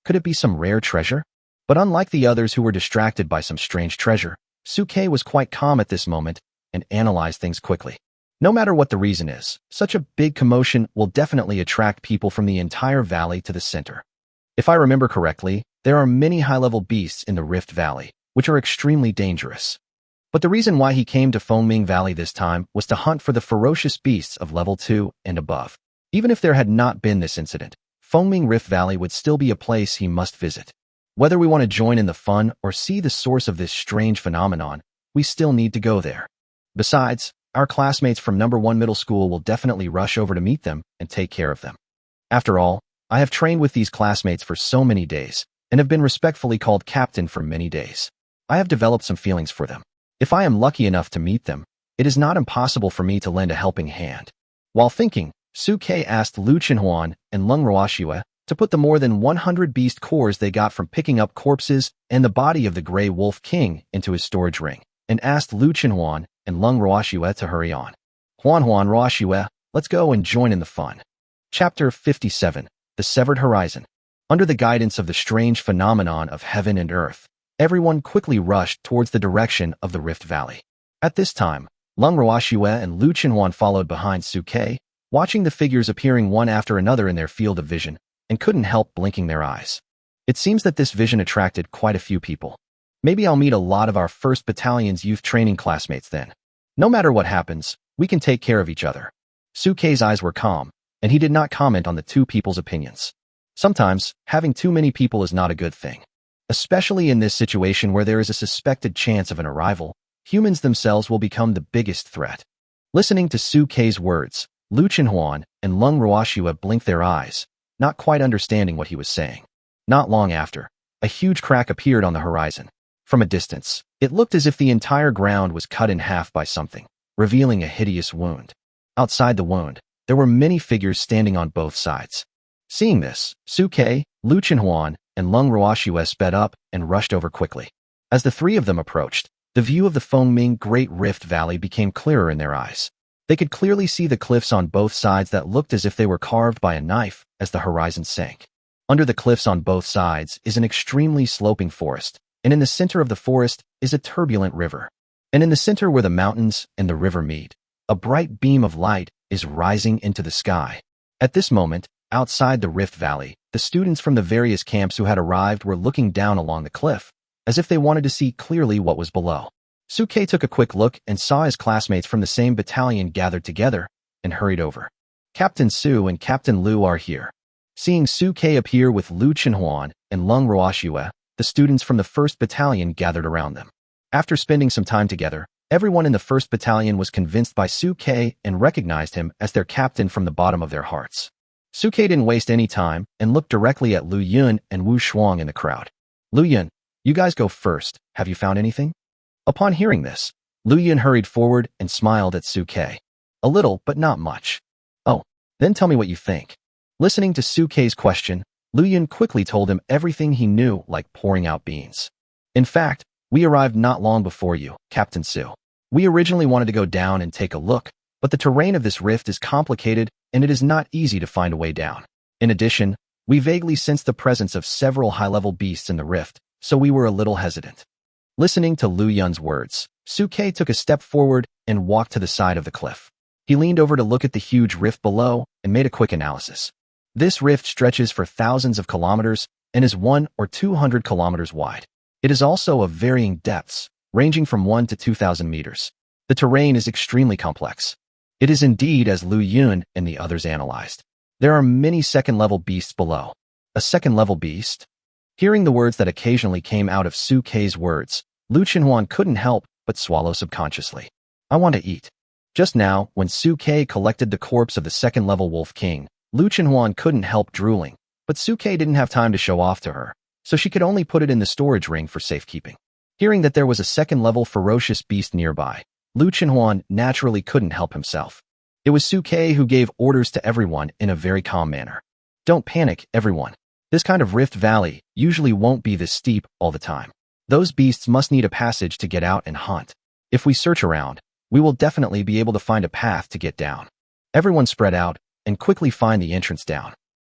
Could it be some rare treasure? But unlike the others who were distracted by some strange treasure, Su Ke was quite calm at this moment and analyzed things quickly. No matter what the reason is, such a big commotion will definitely attract people from the entire valley to the center. If I remember correctly, there are many high-level beasts in the Rift Valley, which are extremely dangerous. But the reason why he came to Fengming Valley this time was to hunt for the ferocious beasts of level 2 and above. Even if there had not been this incident, Fengming Rift Valley would still be a place he must visit. Whether we want to join in the fun or see the source of this strange phenomenon, we still need to go there. Besides, our classmates from number 1 middle school will definitely rush over to meet them and take care of them. After all, I have trained with these classmates for so many days and have been respectfully called captain for many days. I have developed some feelings for them. If I am lucky enough to meet them, it is not impossible for me to lend a helping hand. While thinking, Suke asked Lu Chenhuan and Lung Ruoxue to put the more than 100 beast cores they got from picking up corpses and the body of the Grey Wolf King into his storage ring, and asked Lu Chenhuan and Lung Ruoxue to hurry on. Huan Ruoxue, let's go and join in the fun. Chapter 57, The Severed Horizon. Under the guidance of the strange phenomenon of heaven and earth, everyone quickly rushed towards the direction of the Rift Valley. At this time, Lung Ruoxue and Lu Chenhuan followed behind Suke, watching the figures appearing one after another in their field of vision, and couldn't help blinking their eyes. It seems that this vision attracted quite a few people. Maybe I'll meet a lot of our 1st Battalion's youth training classmates then. No matter what happens, we can take care of each other. Suke's eyes were calm, and he did not comment on the two people's opinions. Sometimes, having too many people is not a good thing. Especially in this situation where there is a suspected chance of an arrival, humans themselves will become the biggest threat. Listening to Suke's words, Lu Chenhuan and Lung Ruoxue blinked their eyes, not quite understanding what he was saying. Not long after, a huge crack appeared on the horizon. From a distance, it looked as if the entire ground was cut in half by something, revealing a hideous wound. Outside the wound, there were many figures standing on both sides. Seeing this, Suke, Lu Chenhuan, and Lung Ruoxue sped up and rushed over quickly. As the three of them approached, the view of the Fengming Great Rift Valley became clearer in their eyes. They could clearly see the cliffs on both sides that looked as if they were carved by a knife as the horizon sank. Under the cliffs on both sides is an extremely sloping forest, and in the center of the forest is a turbulent river. And in the center where the mountains and the river meet, a bright beam of light is rising into the sky. At this moment, outside the Rift Valley, the students from the various camps who had arrived were looking down along the cliff, as if they wanted to see clearly what was below. Suke took a quick look and saw his classmates from the same battalion gathered together and hurried over. Captain Su and Captain Lu are here. Seeing Suke appear with Lu Chenhuan and Lung Ruoxue, the students from the 1st Battalion gathered around them. After spending some time together, everyone in the 1st Battalion was convinced by Suke and recognized him as their captain from the bottom of their hearts. Suke didn't waste any time and looked directly at Lu Yun and Wu Shuang in the crowd. Lu Yun, you guys go first. Have you found anything? Upon hearing this, Lu Yun hurried forward and smiled at Suke. A little, but not much. Oh, then tell me what you think. Listening to Suke's question, Lu Yun quickly told him everything he knew, like pouring out beans. In fact, we arrived not long before you, Captain Su. We originally wanted to go down and take a look, but the terrain of this rift is complicated and it is not easy to find a way down. In addition, we vaguely sensed the presence of several high-level beasts in the rift, so we were a little hesitant. Listening to Lu Yun's words, Suke took a step forward and walked to the side of the cliff. He leaned over to look at the huge rift below and made a quick analysis. This rift stretches for thousands of kilometers and is 100 or 200 kilometers wide. It is also of varying depths, ranging from 1 to 2,000 meters. The terrain is extremely complex. It is indeed as Lu Yun and the others analyzed. There are many second-level beasts below. A second-level beast? Hearing the words that occasionally came out of Suke's words, Lu Chenhuan couldn't help but swallow subconsciously. I want to eat. Just now, when Suke collected the corpse of the second-level Wolf King, Lu Chenhuan couldn't help drooling, but Suke didn't have time to show off to her, so she could only put it in the storage ring for safekeeping. Hearing that there was a second-level ferocious beast nearby, Lu Chenhuan naturally couldn't help himself. It was Suke who gave orders to everyone in a very calm manner. Don't panic, everyone. This kind of rift valley usually won't be this steep all the time. Those beasts must need a passage to get out and hunt. If we search around, we will definitely be able to find a path to get down. Everyone spread out and quickly find the entrance down.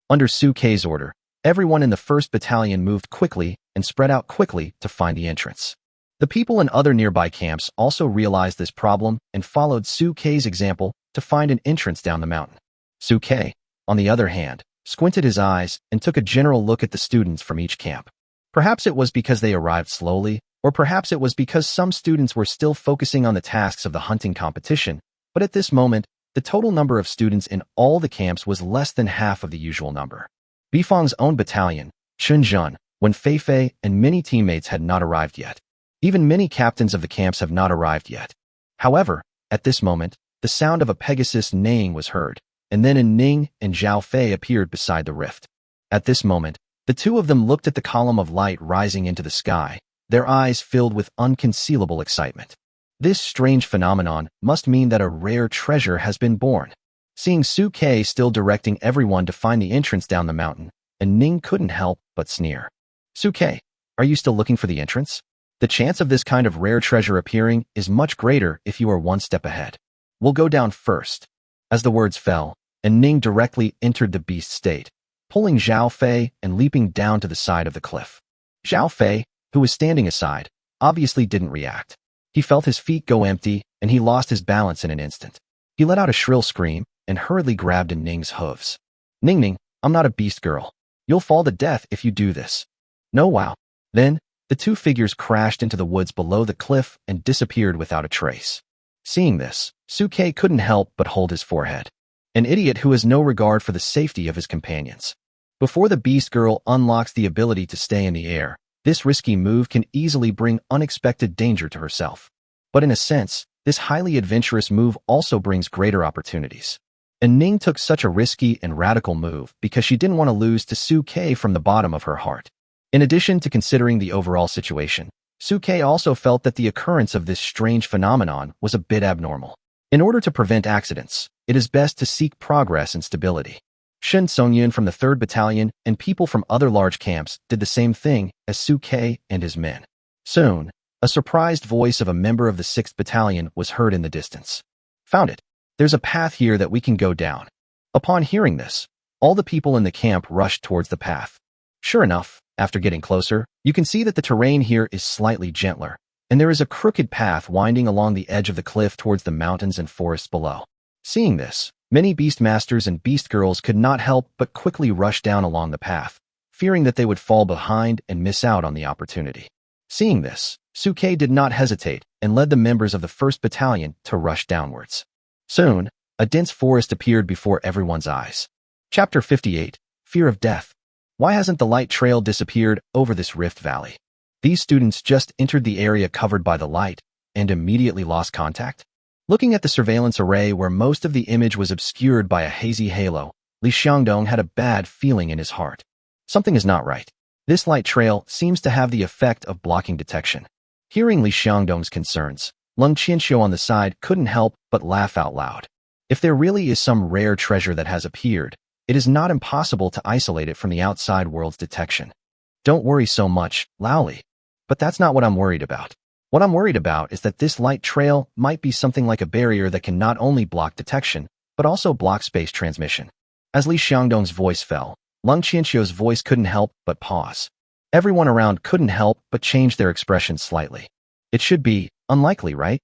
Under Suke's order, everyone in the 1st Battalion moved quickly and spread out quickly to find the entrance. The people in other nearby camps also realized this problem and followed Suke's example to find an entrance down the mountain. Suke, on the other hand, squinted his eyes and took a general look at the students from each camp. Perhaps it was because they arrived slowly, or perhaps it was because some students were still focusing on the tasks of the hunting competition, but at this moment, the total number of students in all the camps was less than half of the usual number. Bifang's own battalion, Chunjun, when Fei Fei and many teammates had not arrived yet. Even many captains of the camps have not arrived yet. However, at this moment, the sound of a Pegasus neighing was heard, and then An Ning and Zhao Fei appeared beside the rift. At this moment, the two of them looked at the column of light rising into the sky, their eyes filled with unconcealable excitement. This strange phenomenon must mean that a rare treasure has been born. Seeing Su Ke still directing everyone to find the entrance down the mountain, An Ning couldn't help but sneer. Su Ke, are you still looking for the entrance? The chance of this kind of rare treasure appearing is much greater if you are one step ahead. We'll go down first. As the words fell, An Ning directly entered the beast state, pulling Zhao Fei and leaping down to the side of the cliff. Zhao Fei, who was standing aside, obviously didn't react. He felt his feet go empty, and he lost his balance in an instant. He let out a shrill scream and hurriedly grabbed An Ning's hooves. Ning, I'm not a beast girl. You'll fall to death if you do this. No, wow. Then, the two figures crashed into the woods below the cliff and disappeared without a trace. Seeing this, Su Ke couldn't help but hold his forehead. An idiot who has no regard for the safety of his companions. Before the beast girl unlocks the ability to stay in the air, this risky move can easily bring unexpected danger to herself. But in a sense, this highly adventurous move also brings greater opportunities. An Ning took such a risky and radical move because she didn't want to lose to Su Ke from the bottom of her heart. In addition to considering the overall situation, Su Ke also felt that the occurrence of this strange phenomenon was a bit abnormal. In order to prevent accidents, it is best to seek progress and stability. Shen Songyun from the 3rd Battalion and people from other large camps did the same thing as Su Ke and his men. Soon, a surprised voice of a member of the 6th Battalion was heard in the distance. Found it. There's a path here that we can go down. Upon hearing this, all the people in the camp rushed towards the path. Sure enough, after getting closer, you can see that the terrain here is slightly gentler, and there is a crooked path winding along the edge of the cliff towards the mountains and forests below. Seeing this, many beastmasters and beast girls could not help but quickly rush down along the path, fearing that they would fall behind and miss out on the opportunity. Seeing this, Su Ke did not hesitate and led the members of the 1st Battalion to rush downwards. Soon, a dense forest appeared before everyone's eyes. Chapter 58, Fear of Death. Why hasn't the light trail disappeared over this rift valley? These students just entered the area covered by the light and immediately lost contact. Looking at the surveillance array where most of the image was obscured by a hazy halo, Li Xiangdong had a bad feeling in his heart. Something is not right. This light trail seems to have the effect of blocking detection. Hearing Li Xiangdong's concerns, Lung Qianxiu on the side couldn't help but laugh out loud. If there really is some rare treasure that has appeared, it is not impossible to isolate it from the outside world's detection. Don't worry so much, Laoli. But that's not what I'm worried about. What I'm worried about is that this light trail might be something like a barrier that can not only block detection, but also block space transmission. As Li Xiangdong's voice fell, Lung Qianxiu's voice couldn't help but pause. Everyone around couldn't help but change their expression slightly. It should be unlikely, right?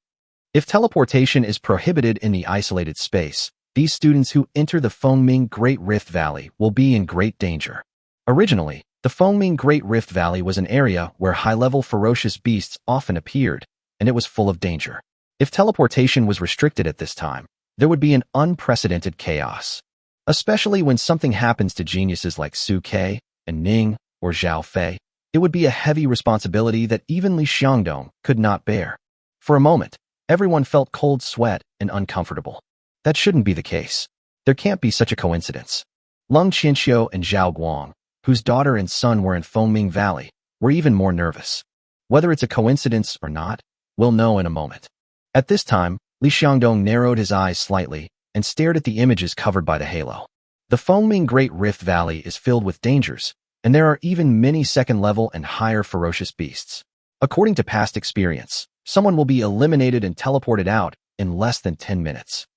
If teleportation is prohibited in the isolated space, these students who enter the Fengming Great Rift Valley will be in great danger. Originally, the Fengming Great Rift Valley was an area where high-level ferocious beasts often appeared, and it was full of danger. If teleportation was restricted at this time, there would be an unprecedented chaos. Especially when something happens to geniuses like Su Ke, An Ning, or Zhao Fei, it would be a heavy responsibility that even Li Xiangdong could not bear. For a moment, everyone felt cold sweat and uncomfortable. That shouldn't be the case. There can't be such a coincidence. Lung Qianxiu and Zhao Guang, whose daughter and son were in Fengming Valley, were even more nervous. Whether it's a coincidence or not, we'll know in a moment. At this time, Li Xiangdong narrowed his eyes slightly and stared at the images covered by the halo. The Fengming Great Rift Valley is filled with dangers, and there are even many second-level and higher ferocious beasts. According to past experience, someone will be eliminated and teleported out in less than 10 minutes.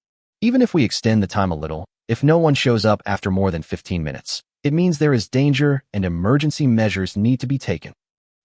Even if we extend the time a little, if no one shows up after more than 15 minutes, it means there is danger and emergency measures need to be taken.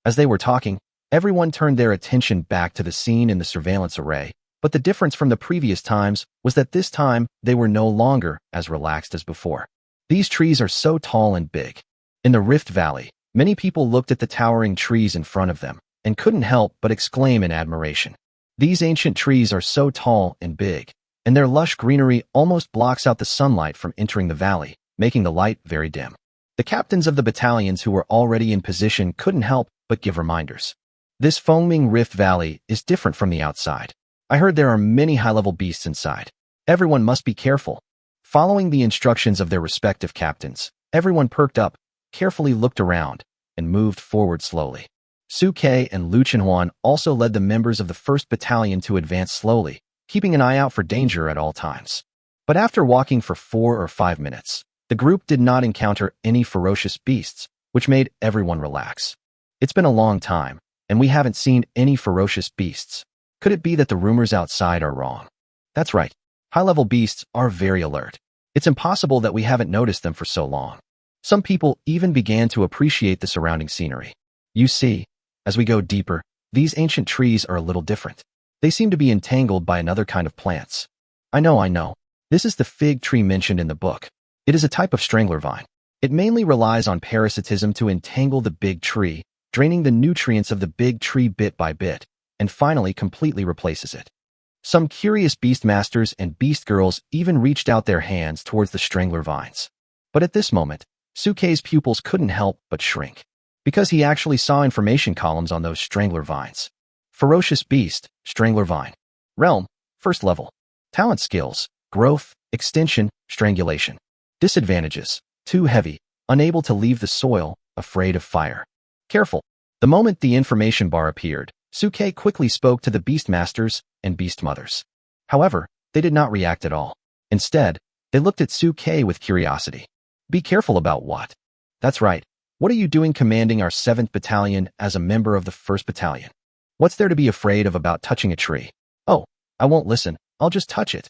As they were talking, everyone turned their attention back to the scene in the surveillance array, but the difference from the previous times was that this time they were no longer as relaxed as before. These trees are so tall and big. In the Rift Valley, many people looked at the towering trees in front of them and couldn't help but exclaim in admiration. These ancient trees are so tall and big, and their lush greenery almost blocks out the sunlight from entering the valley, making the light very dim. The captains of the battalions who were already in position couldn't help but give reminders. This foaming rift valley is different from the outside. I heard there are many high-level beasts inside. Everyone must be careful. Following the instructions of their respective captains, everyone perked up, carefully looked around, and moved forward slowly. Suke and Lu Chenhuan also led the members of the 1st Battalion to advance slowly, keeping an eye out for danger at all times. But after walking for 4 or 5 minutes, the group did not encounter any ferocious beasts, which made everyone relax. It's been a long time, and we haven't seen any ferocious beasts. Could it be that the rumors outside are wrong? That's right. High-level beasts are very alert. It's impossible that we haven't noticed them for so long. Some people even began to appreciate the surrounding scenery. You see, as we go deeper, these ancient trees are a little different. They seem to be entangled by another kind of plants. I know. This is the fig tree mentioned in the book. It is a type of strangler vine. It mainly relies on parasitism to entangle the big tree, draining the nutrients of the big tree bit by bit, and finally completely replaces it. Some curious beastmasters and beast girls even reached out their hands towards the strangler vines. But at this moment, Suke's pupils couldn't help but shrink, because he actually saw information columns on those strangler vines. Ferocious beast, strangler vine. Realm, 1st level. Talent skills, growth, extension, strangulation. Disadvantages, too heavy, unable to leave the soil, afraid of fire. Careful. The moment the information bar appeared, Suke quickly spoke to the beastmasters and beastmothers. However, they did not react at all. Instead, they looked at Suke with curiosity. Be careful about what? That's right. What are you doing commanding our 7th Battalion as a member of the 1st Battalion? What's there to be afraid of about touching a tree? Oh, I won't listen. I'll just touch it.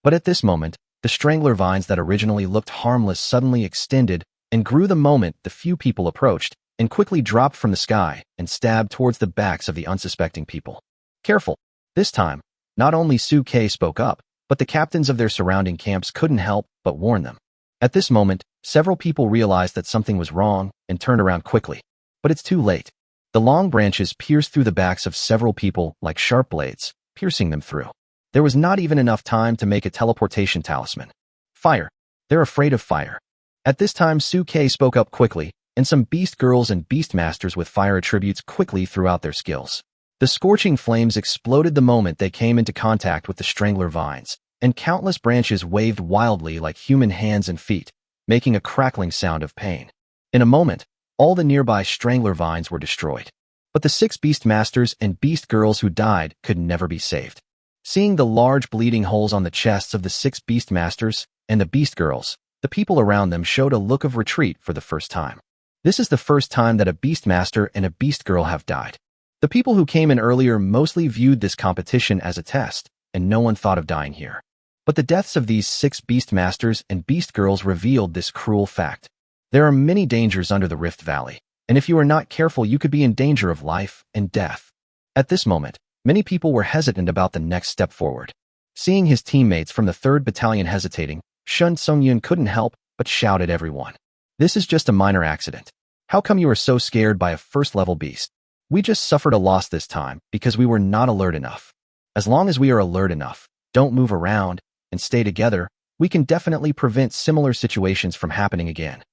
But at this moment, the strangler vines that originally looked harmless suddenly extended and grew the moment the few people approached, and quickly dropped from the sky and stabbed towards the backs of the unsuspecting people. Careful. This time, not only Suke spoke up, but the captains of their surrounding camps couldn't help but warn them. At this moment, several people realized that something was wrong and turned around quickly. But it's too late. The long branches pierced through the backs of several people like sharp blades, piercing them through. There was not even enough time to make a teleportation talisman. Fire. They're afraid of fire. At this time, Suke spoke up quickly, and some beast girls and beastmasters with fire attributes quickly threw out their skills. The scorching flames exploded the moment they came into contact with the strangler vines, and countless branches waved wildly like human hands and feet, making a crackling sound of pain. In a moment, all the nearby strangler vines were destroyed. But the 6 beastmasters and beast girls who died could never be saved. Seeing the large bleeding holes on the chests of the 6 beastmasters and the beast girls, the people around them showed a look of retreat for the first time. This is the first time that a beastmaster and a beast girl have died. The people who came in earlier mostly viewed this competition as a test, and no one thought of dying here. But the deaths of these 6 beastmasters and beast girls revealed this cruel fact. There are many dangers under the Rift Valley, and if you are not careful, you could be in danger of life and death. At this moment, many people were hesitant about the next step forward. Seeing his teammates from the 3rd Battalion hesitating, Shun Songyun couldn't help but shout at everyone. This is just a minor accident. How come you are so scared by a 1st-level beast? We just suffered a loss this time because we were not alert enough. As long as we are alert enough, don't move around, and stay together, we can definitely prevent similar situations from happening again.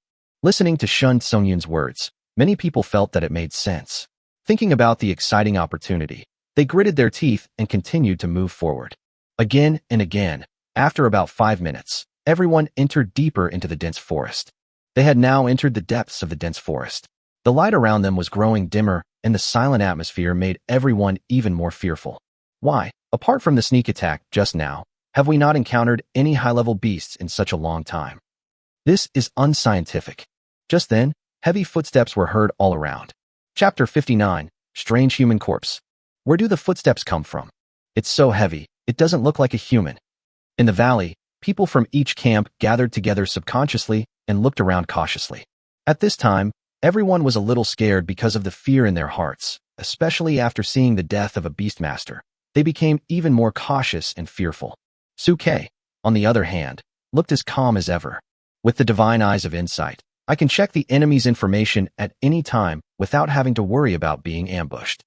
Listening to Shun Songyun's words, many people felt that it made sense. Thinking about the exciting opportunity, they gritted their teeth and continued to move forward. Again and again, after about 5 minutes, everyone entered deeper into the dense forest. They had now entered the depths of the dense forest. The light around them was growing dimmer, and the silent atmosphere made everyone even more fearful. Why, apart from the sneak attack just now, have we not encountered any high-level beasts in such a long time? This is unscientific. Just then, heavy footsteps were heard all around. Chapter 59, Strange Human Corpse. Where do the footsteps come from? It's so heavy, it doesn't look like a human. In the valley, people from each camp gathered together subconsciously and looked around cautiously. At this time, everyone was a little scared because of the fear in their hearts, especially after seeing the death of a beastmaster. They became even more cautious and fearful. Suke, on the other hand, looked as calm as ever. With the divine eyes of insight, I can check the enemy's information at any time without having to worry about being ambushed.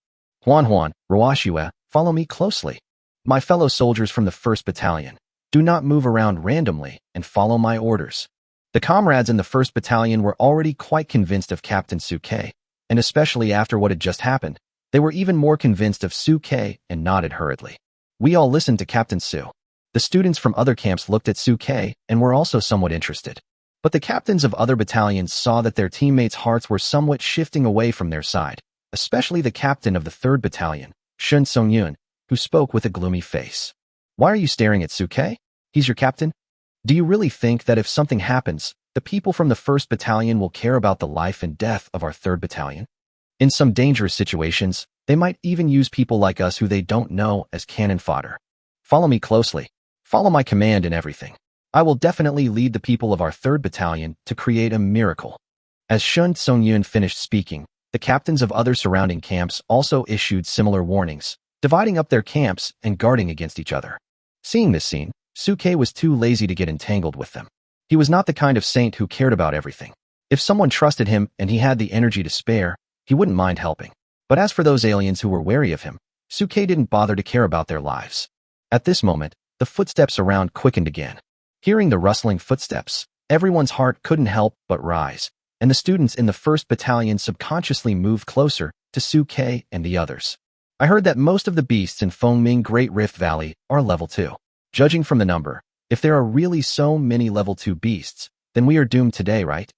Huan, Ruashua, follow me closely. My fellow soldiers from the 1st Battalion, do not move around randomly and follow my orders. The comrades in the 1st Battalion were already quite convinced of Captain Suke, and especially after what had just happened, they were even more convinced of Suke and nodded hurriedly. We all listened to Captain Su. The students from other camps looked at Suke and were also somewhat interested. But the captains of other battalions saw that their teammates' hearts were somewhat shifting away from their side, especially the captain of the 3rd Battalion, Shun Songyun, who spoke with a gloomy face. Why are you staring at Suke? He's your captain? Do you really think that if something happens, the people from the 1st Battalion will care about the life and death of our 3rd Battalion? In some dangerous situations, they might even use people like us who they don't know as cannon fodder. Follow me closely. Follow my command in everything. I will definitely lead the people of our 3rd Battalion to create a miracle. As Shun Songyun finished speaking, the captains of other surrounding camps also issued similar warnings, dividing up their camps and guarding against each other. Seeing this scene, Suke was too lazy to get entangled with them. He was not the kind of saint who cared about everything. If someone trusted him and he had the energy to spare, he wouldn't mind helping. But as for those aliens who were wary of him, Suke didn't bother to care about their lives. At this moment, the footsteps around quickened again. Hearing the rustling footsteps, everyone's heart couldn't help but rise, and the students in the 1st Battalion subconsciously moved closer to Suke and the others. I heard that most of the beasts in Fengming Great Rift Valley are level 2. Judging from the number, if there are really so many level 2 beasts, then we are doomed today, right?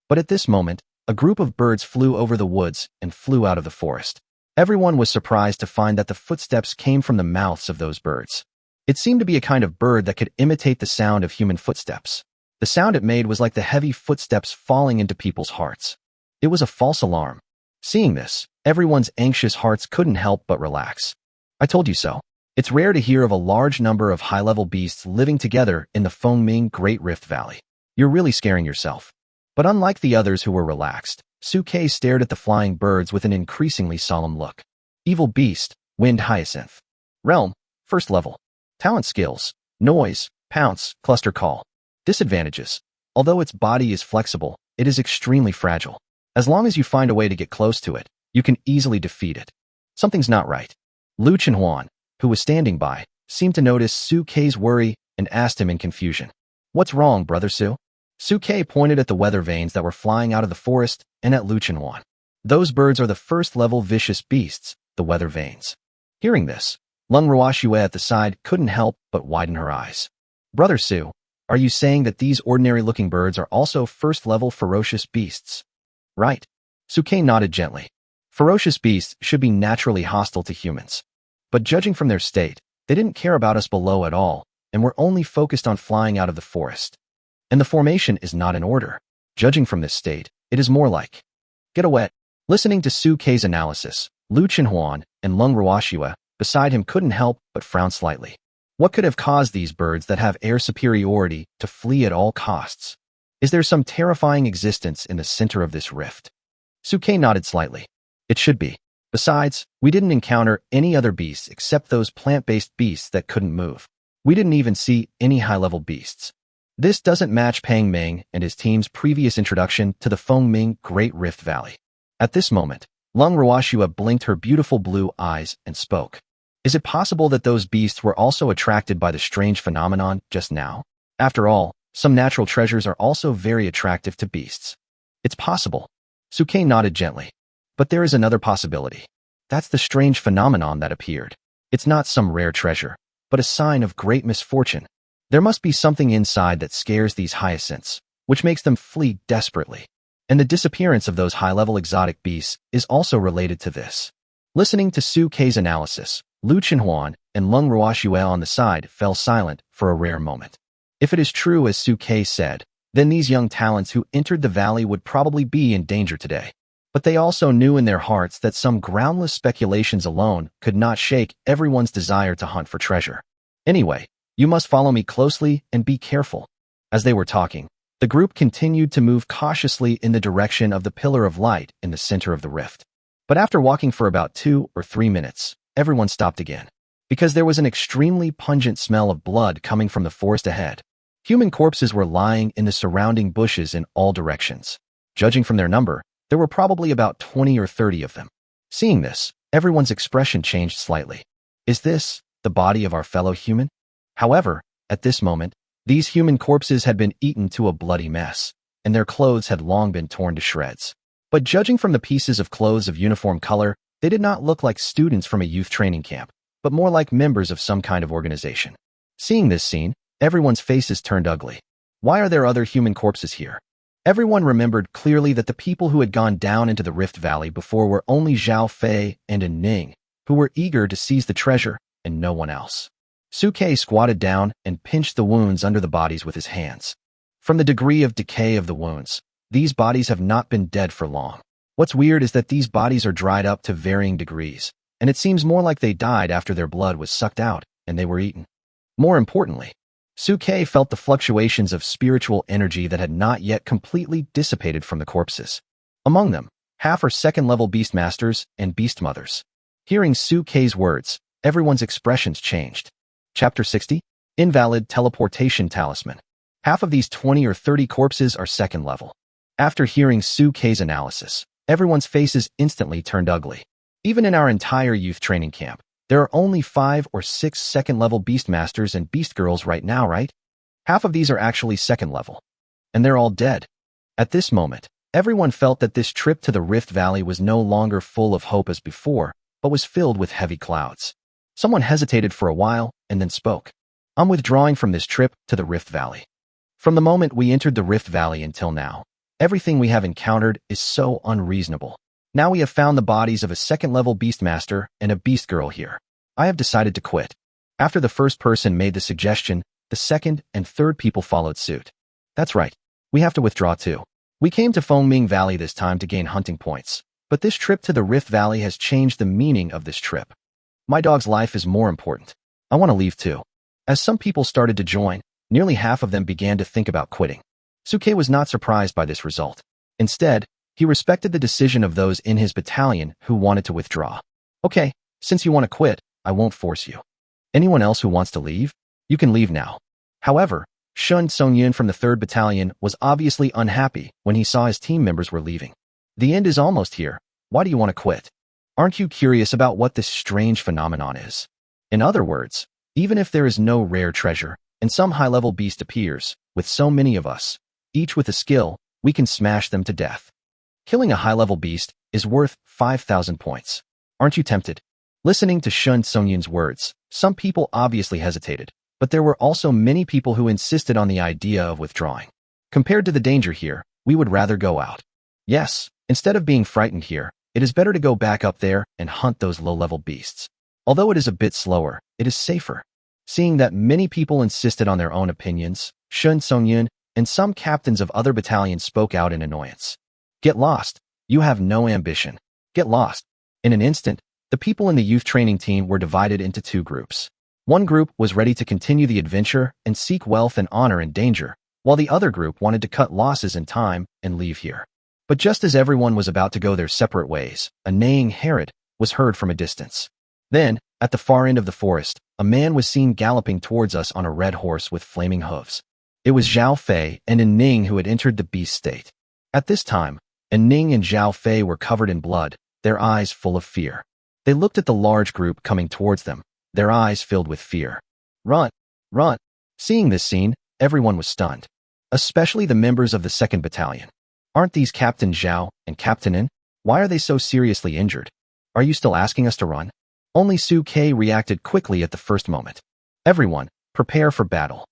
But at this moment, a group of birds flew over the woods and flew out of the forest. Everyone was surprised to find that the footsteps came from the mouths of those birds. It seemed to be a kind of bird that could imitate the sound of human footsteps. The sound it made was like the heavy footsteps falling into people's hearts. It was a false alarm. Seeing this, everyone's anxious hearts couldn't help but relax. I told you so. It's rare to hear of a large number of high-level beasts living together in the Fengming Great Rift Valley. You're really scaring yourself. But unlike the others who were relaxed, Suke stared at the flying birds with an increasingly solemn look. Evil beast, wind hyacinth. Realm, 1st level. Talent skills, noise, pounce, cluster call. Disadvantages. Although its body is flexible, it is extremely fragile. As long as you find a way to get close to it, you can easily defeat it. Something's not right. Lu Chenhuan, who was standing by, seemed to notice Suke's worry and asked him in confusion. What's wrong, Brother Su? Suke pointed at the weather vanes that were flying out of the forest and at Lu Chenhuan. Those birds are the 1st level vicious beasts, the weather vanes. Hearing this, Lung Ruoxue at the side couldn't help but widen her eyes. Brother Su, are you saying that these ordinary-looking birds are also 1st level ferocious beasts? Right. Suke nodded gently. Ferocious beasts should be naturally hostile to humans. But judging from their state, they didn't care about us below at all, and were only focused on flying out of the forest. And the formation is not in order. Judging from this state, it is more like get a wet. Listening to Suke's analysis, Lu Chenhuan and Lung Ruoxue beside him couldn't help but frown slightly. What could have caused these birds that have air superiority to flee at all costs? Is there some terrifying existence in the center of this rift? Suke nodded slightly. It should be. Besides, we didn't encounter any other beasts except those plant-based beasts that couldn't move. We didn't even see any high-level beasts. This doesn't match Pang Ming and his team's previous introduction to the Fengming Great Rift Valley. At this moment, Lung Ruoxue blinked her beautiful blue eyes and spoke. Is it possible that those beasts were also attracted by the strange phenomenon just now? After all, some natural treasures are also very attractive to beasts. It's possible. Suke nodded gently. But there is another possibility. That's the strange phenomenon that appeared. It's not some rare treasure, but a sign of great misfortune. There must be something inside that scares these hyacinths, which makes them flee desperately. And the disappearance of those high-level exotic beasts is also related to this. Listening to Suke's analysis, Lu Chenhuan and Lung Ruoxue on the side fell silent for a rare moment. If it is true as Suke said, then these young talents who entered the valley would probably be in danger today. But they also knew in their hearts that some groundless speculations alone could not shake everyone's desire to hunt for treasure. Anyway, you must follow me closely and be careful. As they were talking, the group continued to move cautiously in the direction of the pillar of light in the center of the rift. But after walking for about 2 or 3 minutes, everyone stopped again, because there was an extremely pungent smell of blood coming from the forest ahead. Human corpses were lying in the surrounding bushes in all directions. Judging from their number, there were probably about 20 or 30 of them. Seeing this, everyone's expression changed slightly. Is this the body of our fellow human? However, at this moment, These human corpses had been eaten to a bloody mess, and their clothes had long been torn to shreds. But judging from the pieces of clothes of uniform color, they did not look like students from a youth training camp, but more like members of some kind of organization. Seeing this scene, everyone's faces turned ugly. Why are there other human corpses here? Everyone remembered clearly that the people who had gone down into the Rift Valley before were only Zhao Fei and An Ning, who were eager to seize the treasure, and no one else. Suke squatted down and pinched the wounds under the bodies with his hands. From the degree of decay of the wounds, these bodies have not been dead for long. What's weird is that these bodies are dried up to varying degrees, and it seems more like they died after their blood was sucked out and they were eaten. More importantly, Suke felt the fluctuations of spiritual energy that had not yet completely dissipated from the corpses. Among them, half are second-level beastmasters and beastmothers. Hearing Suke's words, everyone's expressions changed. Chapter 60? Invalid Teleportation Talisman. Half of these 20 or 30 corpses are second level. After hearing Suke's analysis, everyone's faces instantly turned ugly. Even in our entire youth training camp, there are only 5 or 6 second-level beastmasters and beastgirls right now, right? Half of these are actually second level. And they're all dead. At this moment, everyone felt that this trip to the Rift Valley was no longer full of hope as before, but was filled with heavy clouds. Someone hesitated for a while and then spoke. I'm withdrawing from this trip to the Rift Valley. From the moment we entered the Rift Valley until now, everything we have encountered is so unreasonable. Now we have found the bodies of a second-level beastmaster and a beast girl here. I have decided to quit. After the first person made the suggestion, the second and third people followed suit. That's right. We have to withdraw too. We came to Fengming Valley this time to gain hunting points, but this trip to the Rift Valley has changed the meaning of this trip. My dog's life is more important. I want to leave too. As some people started to join, nearly half of them began to think about quitting. Suke was not surprised by this result. Instead, he respected the decision of those in his battalion who wanted to withdraw. Okay, since you want to quit, I won't force you. Anyone else who wants to leave? You can leave now. However, Shun Songyun from the 3rd Battalion was obviously unhappy when he saw his team members were leaving. The end is almost here. Why do you want to quit? Aren't you curious about what this strange phenomenon is? In other words, even if there is no rare treasure, and some high-level beast appears, with so many of us, each with a skill, we can smash them to death. Killing a high-level beast is worth 5,000 points. Aren't you tempted? Listening to Shun Songyun's words, some people obviously hesitated, but there were also many people who insisted on the idea of withdrawing. Compared to the danger here, we would rather go out. Yes, instead of being frightened here, it is better to go back up there and hunt those low-level beasts. Although it is a bit slower, it is safer. Seeing that many people insisted on their own opinions, Shun Songyun and some captains of other battalions spoke out in annoyance. Get lost. You have no ambition. Get lost. In an instant, the people in the youth training team were divided into 2 groups. One group was ready to continue the adventure and seek wealth and honor in danger, while the other group wanted to cut losses in time and leave here. But just as everyone was about to go their separate ways, a neighing Herod was heard from a distance. Then, at the far end of the forest, a man was seen galloping towards us on a red horse with flaming hooves. It was Zhao Fei and An Ning who had entered the beast state. At this time, An Ning and Zhao Fei were covered in blood, their eyes full of fear. They looked at the large group coming towards them, their eyes filled with fear. Run! Run! Seeing this scene, everyone was stunned, especially the members of the 2nd Battalion. Aren't these Captain Zhao and Captain An? Why are they so seriously injured? Are you still asking us to run? Only Suke reacted quickly at the first moment. Everyone, prepare for battle.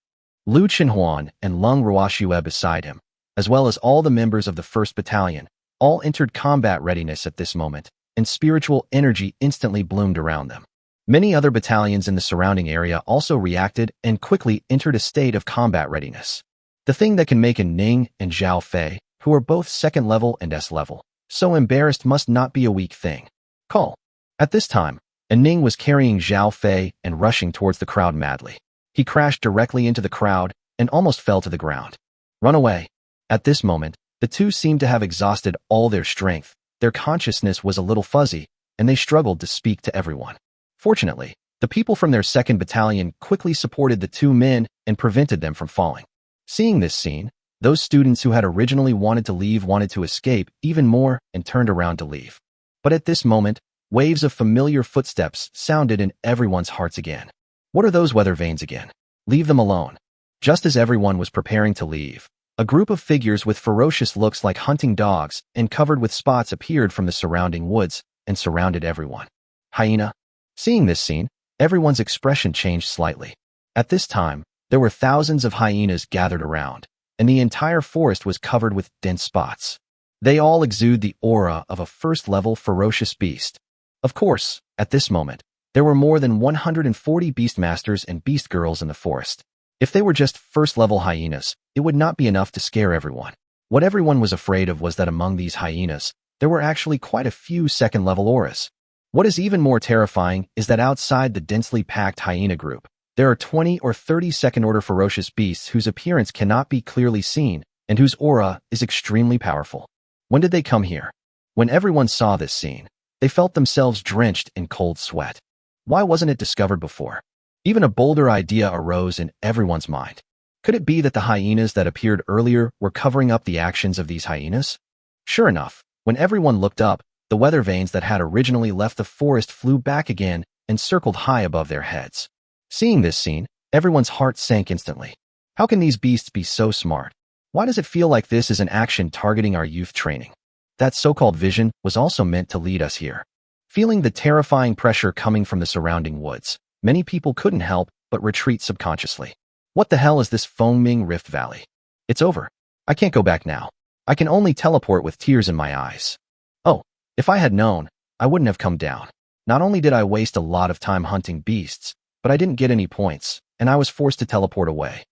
Lu Chenhuan and Lung Ruoxue beside him, as well as all the members of the 1st Battalion, all entered combat readiness at this moment, and spiritual energy instantly bloomed around them. Many other battalions in the surrounding area also reacted and quickly entered a state of combat readiness. The thing that can make An Ning and Zhao Fei, who are both 2nd level and S level, so embarrassed must not be a weak thing. Call. At this time, An Ning was carrying Zhao Fei and rushing towards the crowd madly. He crashed directly into the crowd and almost fell to the ground. Run away. At this moment, the two seemed to have exhausted all their strength. Their consciousness was a little fuzzy, and they struggled to speak to everyone. Fortunately, the people from their 2nd Battalion quickly supported the 2 men and prevented them from falling. Seeing this scene, those students who had originally wanted to leave wanted to escape even more and turned around to leave. But at this moment, waves of familiar footsteps sounded in everyone's hearts again. What are those weather vanes again? Leave them alone. Just as everyone was preparing to leave, a group of figures with ferocious looks like hunting dogs and covered with spots appeared from the surrounding woods and surrounded everyone. Hyena. Seeing this scene, everyone's expression changed slightly. At this time, there were thousands of hyenas gathered around, and the entire forest was covered with dense spots. They all exude the aura of a first-level ferocious beast. Of course, at this moment, there were more than 140 beastmasters and beast girls in the forest. If they were just first-level hyenas, it would not be enough to scare everyone. What everyone was afraid of was that among these hyenas, there were actually quite a few second-level auras. What is even more terrifying is that outside the densely packed hyena group, there are 20 or 30 second-order ferocious beasts whose appearance cannot be clearly seen and whose aura is extremely powerful. When did they come here? When everyone saw this scene, they felt themselves drenched in cold sweat. Why wasn't it discovered before? Even a bolder idea arose in everyone's mind. Could it be that the hyenas that appeared earlier were covering up the actions of these hyenas? Sure enough, when everyone looked up, the weather vanes that had originally left the forest flew back again and circled high above their heads. Seeing this scene, everyone's heart sank instantly. How can these beasts be so smart? Why does it feel like this is an action targeting our youth training? That so-called vision was also meant to lead us here. Feeling the terrifying pressure coming from the surrounding woods, many people couldn't help but retreat subconsciously. What the hell is this foaming rift valley? It's over. I can't go back now. I can only teleport with tears in my eyes. Oh, if I had known, I wouldn't have come down. Not only did I waste a lot of time hunting beasts, but I didn't get any points, and I was forced to teleport away.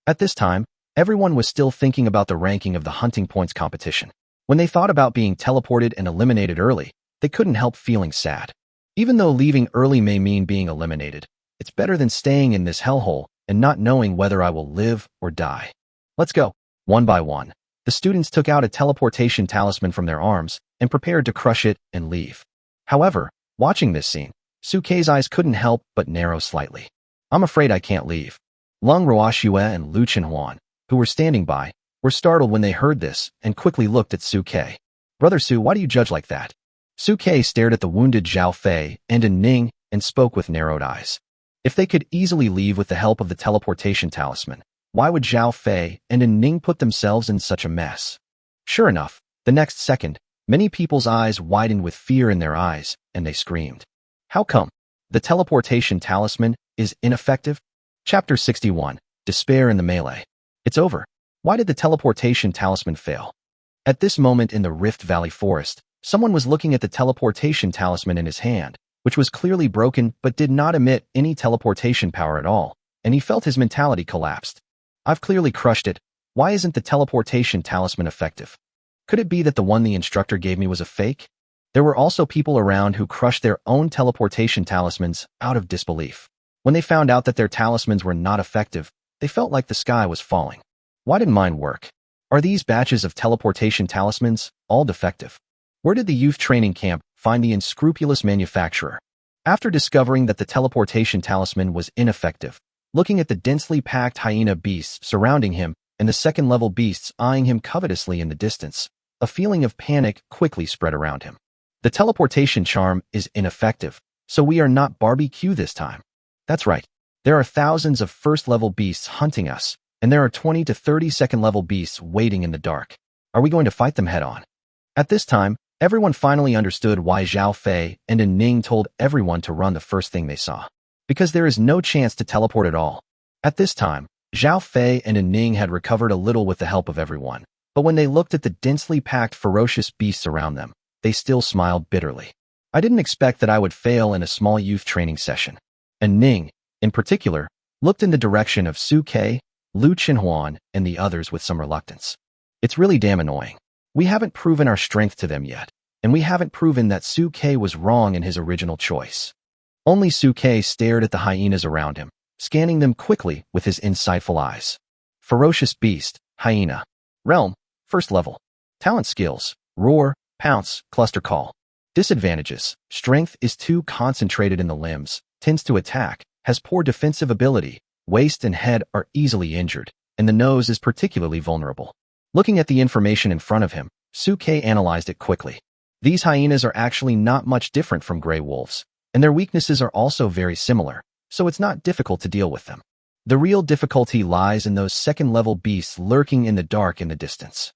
At this time, everyone was still thinking about the ranking of the hunting points competition. When they thought about being teleported and eliminated early, they couldn't help feeling sad. Even though leaving early may mean being eliminated, it's better than staying in this hellhole and not knowing whether I will live or die. Let's go. One by one, the students took out a teleportation talisman from their arms and prepared to crush it and leave. However, watching this scene, Sukei's eyes couldn't help but narrow slightly. I'm afraid I can't leave. Lung Ruoxue and Lu Chenhuan, who were standing by, were startled when they heard this and quickly looked at Sukei. Brother Su, why do you judge like that? Sukei stared at the wounded Zhao Fei and An Ning and spoke with narrowed eyes. If they could easily leave with the help of the teleportation talisman, why would Zhao Fei and An Ning put themselves in such a mess? Sure enough, the next second, many people's eyes widened with fear in their eyes, and they screamed. How come? The teleportation talisman is ineffective? Chapter 61, Despair in the Melee. It's over. Why did the teleportation talisman fail? At this moment in the Rift Valley forest, someone was looking at the teleportation talisman in his hand, which was clearly broken but did not emit any teleportation power at all, and he felt his mentality collapsed. I've clearly crushed it. Why isn't the teleportation talisman effective? Could it be that the one the instructor gave me was a fake? There were also people around who crushed their own teleportation talismans out of disbelief. When they found out that their talismans were not effective, they felt like the sky was falling. Why didn't mine work? Are these batches of teleportation talismans all defective? Where did the youth training camp find the unscrupulous manufacturer? After discovering that the teleportation talisman was ineffective, looking at the densely packed hyena beasts surrounding him and the second-level beasts eyeing him covetously in the distance, a feeling of panic quickly spread around him. The teleportation charm is ineffective, so we are not barbecue this time. That's right. There are thousands of first-level beasts hunting us, and there are 20 to 30 second-level beasts waiting in the dark. Are we going to fight them head-on? At this time, everyone finally understood why Zhao Fei and An Ning told everyone to run the first thing they saw. Because there is no chance to teleport at all. At this time, Zhao Fei and An Ning had recovered a little with the help of everyone, but when they looked at the densely packed ferocious beasts around them, they still smiled bitterly. I didn't expect that I would fail in a small youth training session. An Ning, in particular, looked in the direction of Sukei, Lu Chenhuan, and the others with some reluctance. It's really damn annoying. We haven't proven our strength to them yet, and we haven't proven that Sukei was wrong in his original choice. Only Sukei stared at the hyenas around him, scanning them quickly with his insightful eyes. Ferocious beast, hyena. Realm, first level. Talent skills, roar, pounce, cluster call. Disadvantages, strength is too concentrated in the limbs, tends to attack, has poor defensive ability, waist and head are easily injured, and the nose is particularly vulnerable. Looking at the information in front of him, Sukei analyzed it quickly. These hyenas are actually not much different from gray wolves, and their weaknesses are also very similar, so it's not difficult to deal with them. The real difficulty lies in those second-level beasts lurking in the dark in the distance.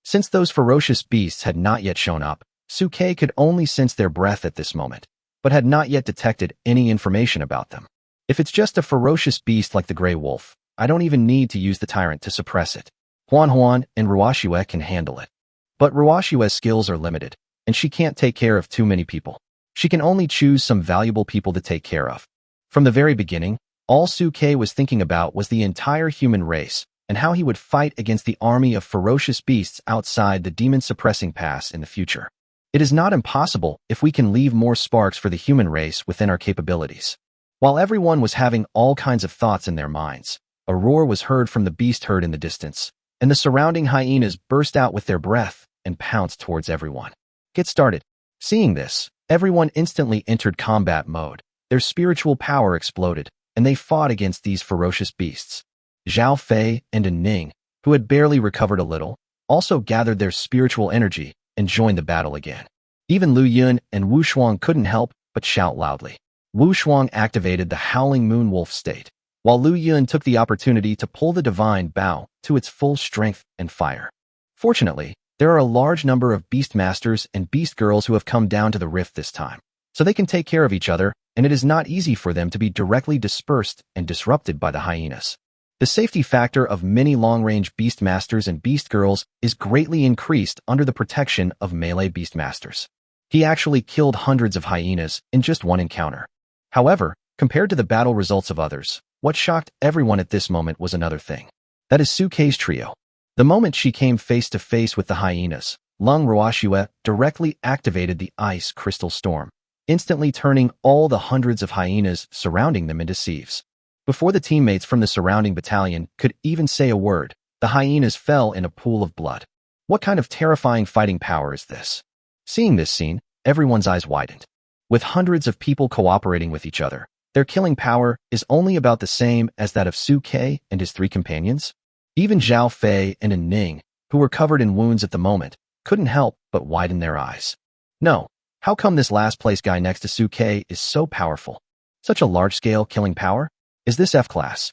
Since those ferocious beasts had not yet shown up, Suke could only sense their breath at this moment, but had not yet detected any information about them. If it's just a ferocious beast like the gray wolf, I don't even need to use the tyrant to suppress it. Huan and Ruashue can handle it. But Ruashue's skills are limited, and she can't take care of too many people. She can only choose some valuable people to take care of. From the very beginning, all Suke was thinking about was the entire human race and how he would fight against the army of ferocious beasts outside the demon-suppressing pass in the future. It is not impossible if we can leave more sparks for the human race within our capabilities. While everyone was having all kinds of thoughts in their minds, a roar was heard from the beast herd in the distance, and the surrounding hyenas burst out with their breath and pounced towards everyone. Get started. Seeing this, everyone instantly entered combat mode. Their spiritual power exploded, and they fought against these ferocious beasts. Zhao Fei and An Ning, who had barely recovered a little, also gathered their spiritual energy and joined the battle again. Even Lu Yun and Wu Shuang couldn't help but shout loudly. Wu Shuang activated the Howling Moon Wolf state, while Lu Yun took the opportunity to pull the Divine Bow to its full strength and fire. Fortunately, there are a large number of Beastmasters and Beast Girls who have come down to the rift this time, so they can take care of each other, and it is not easy for them to be directly dispersed and disrupted by the hyenas. The safety factor of many long-range Beastmasters and Beast Girls is greatly increased under the protection of melee Beastmasters. He actually killed hundreds of hyenas in just one encounter. However, compared to the battle results of others, what shocked everyone at this moment was another thing. That is Suke's trio. The moment she came face to face with the hyenas, Lung Ruashue directly activated the Ice Crystal Storm, instantly turning all the hundreds of hyenas surrounding them into sieves. Before the teammates from the surrounding battalion could even say a word, the hyenas fell in a pool of blood. What kind of terrifying fighting power is this? Seeing this scene, everyone's eyes widened. With hundreds of people cooperating with each other, their killing power is only about the same as that of Suke and his three companions. Even Zhao Fei and An Ning, who were covered in wounds at the moment, couldn't help but widen their eyes. No, how come this last place guy next to Suke is so powerful? Such a large-scale killing power? Is this F-class?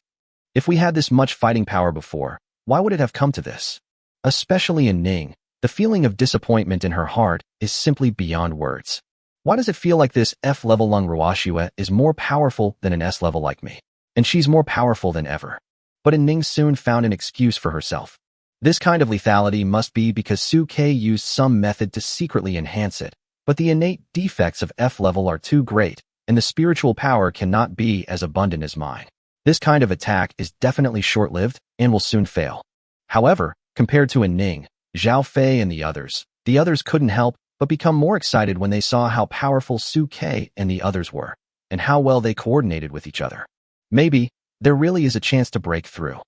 If we had this much fighting power before, why would it have come to this? Especially An Ning, the feeling of disappointment in her heart is simply beyond words. Why does it feel like this F-level Lung Ruashue is more powerful than an S-level like me? And she's more powerful than ever. But An Ning soon found an excuse for herself. This kind of lethality must be because Suke used some method to secretly enhance it, but the innate defects of F-level are too great, and the spiritual power cannot be as abundant as mine. This kind of attack is definitely short-lived and will soon fail. However, compared to An Ning, Zhao Fei and the others couldn't help but become more excited when they saw how powerful Suke and the others were, and how well they coordinated with each other. Maybe there really is a chance to break through.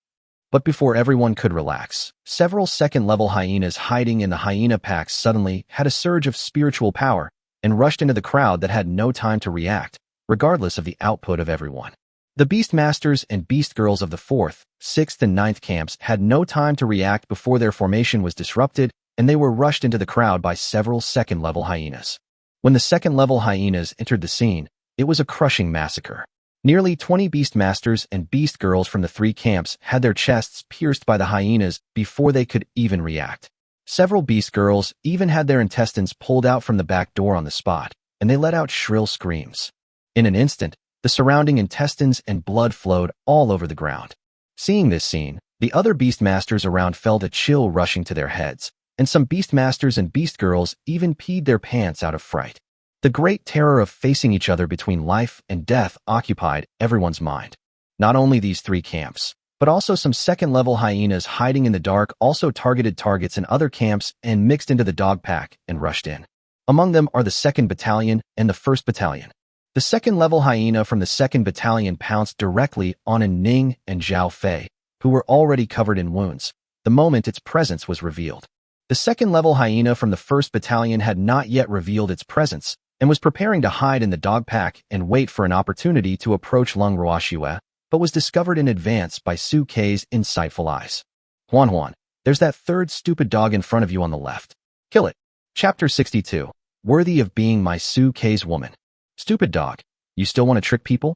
But before everyone could relax, several second-level hyenas hiding in the hyena packs suddenly had a surge of spiritual power and rushed into the crowd that had no time to react, regardless of the output of everyone. The Beastmasters and Beast Girls of the 4th, 6th, and 9th camps had no time to react before their formation was disrupted, and they were rushed into the crowd by several second-level hyenas. When the second-level hyenas entered the scene, it was a crushing massacre. Nearly 20 Beastmasters and Beast Girls from the 3 camps had their chests pierced by the hyenas before they could even react. Several Beast Girls even had their intestines pulled out from the back door on the spot, and they let out shrill screams. In an instant, the surrounding intestines and blood flowed all over the ground. Seeing this scene, the other Beastmasters around felt a chill rushing to their heads, and some Beastmasters and Beast Girls even peed their pants out of fright. The great terror of facing each other between life and death occupied everyone's mind. Not only these 3 camps, but also some second-level hyenas hiding in the dark also targeted targets in other camps and mixed into the dog pack and rushed in. Among them are the 2nd Battalion and the 1st Battalion. The second-level hyena from the 2nd Battalion pounced directly on An Ning and Zhao Fei, who were already covered in wounds, the moment its presence was revealed. The second-level hyena from the 1st Battalion had not yet revealed its presence and was preparing to hide in the dog pack and wait for an opportunity to approach Lung Ruashue, but was discovered in advance by Suke's insightful eyes. Huan, there's that 3rd stupid dog in front of you on the left. Kill it. Chapter 62. Worthy of being my Suke's woman. Stupid dog, you still want to trick people?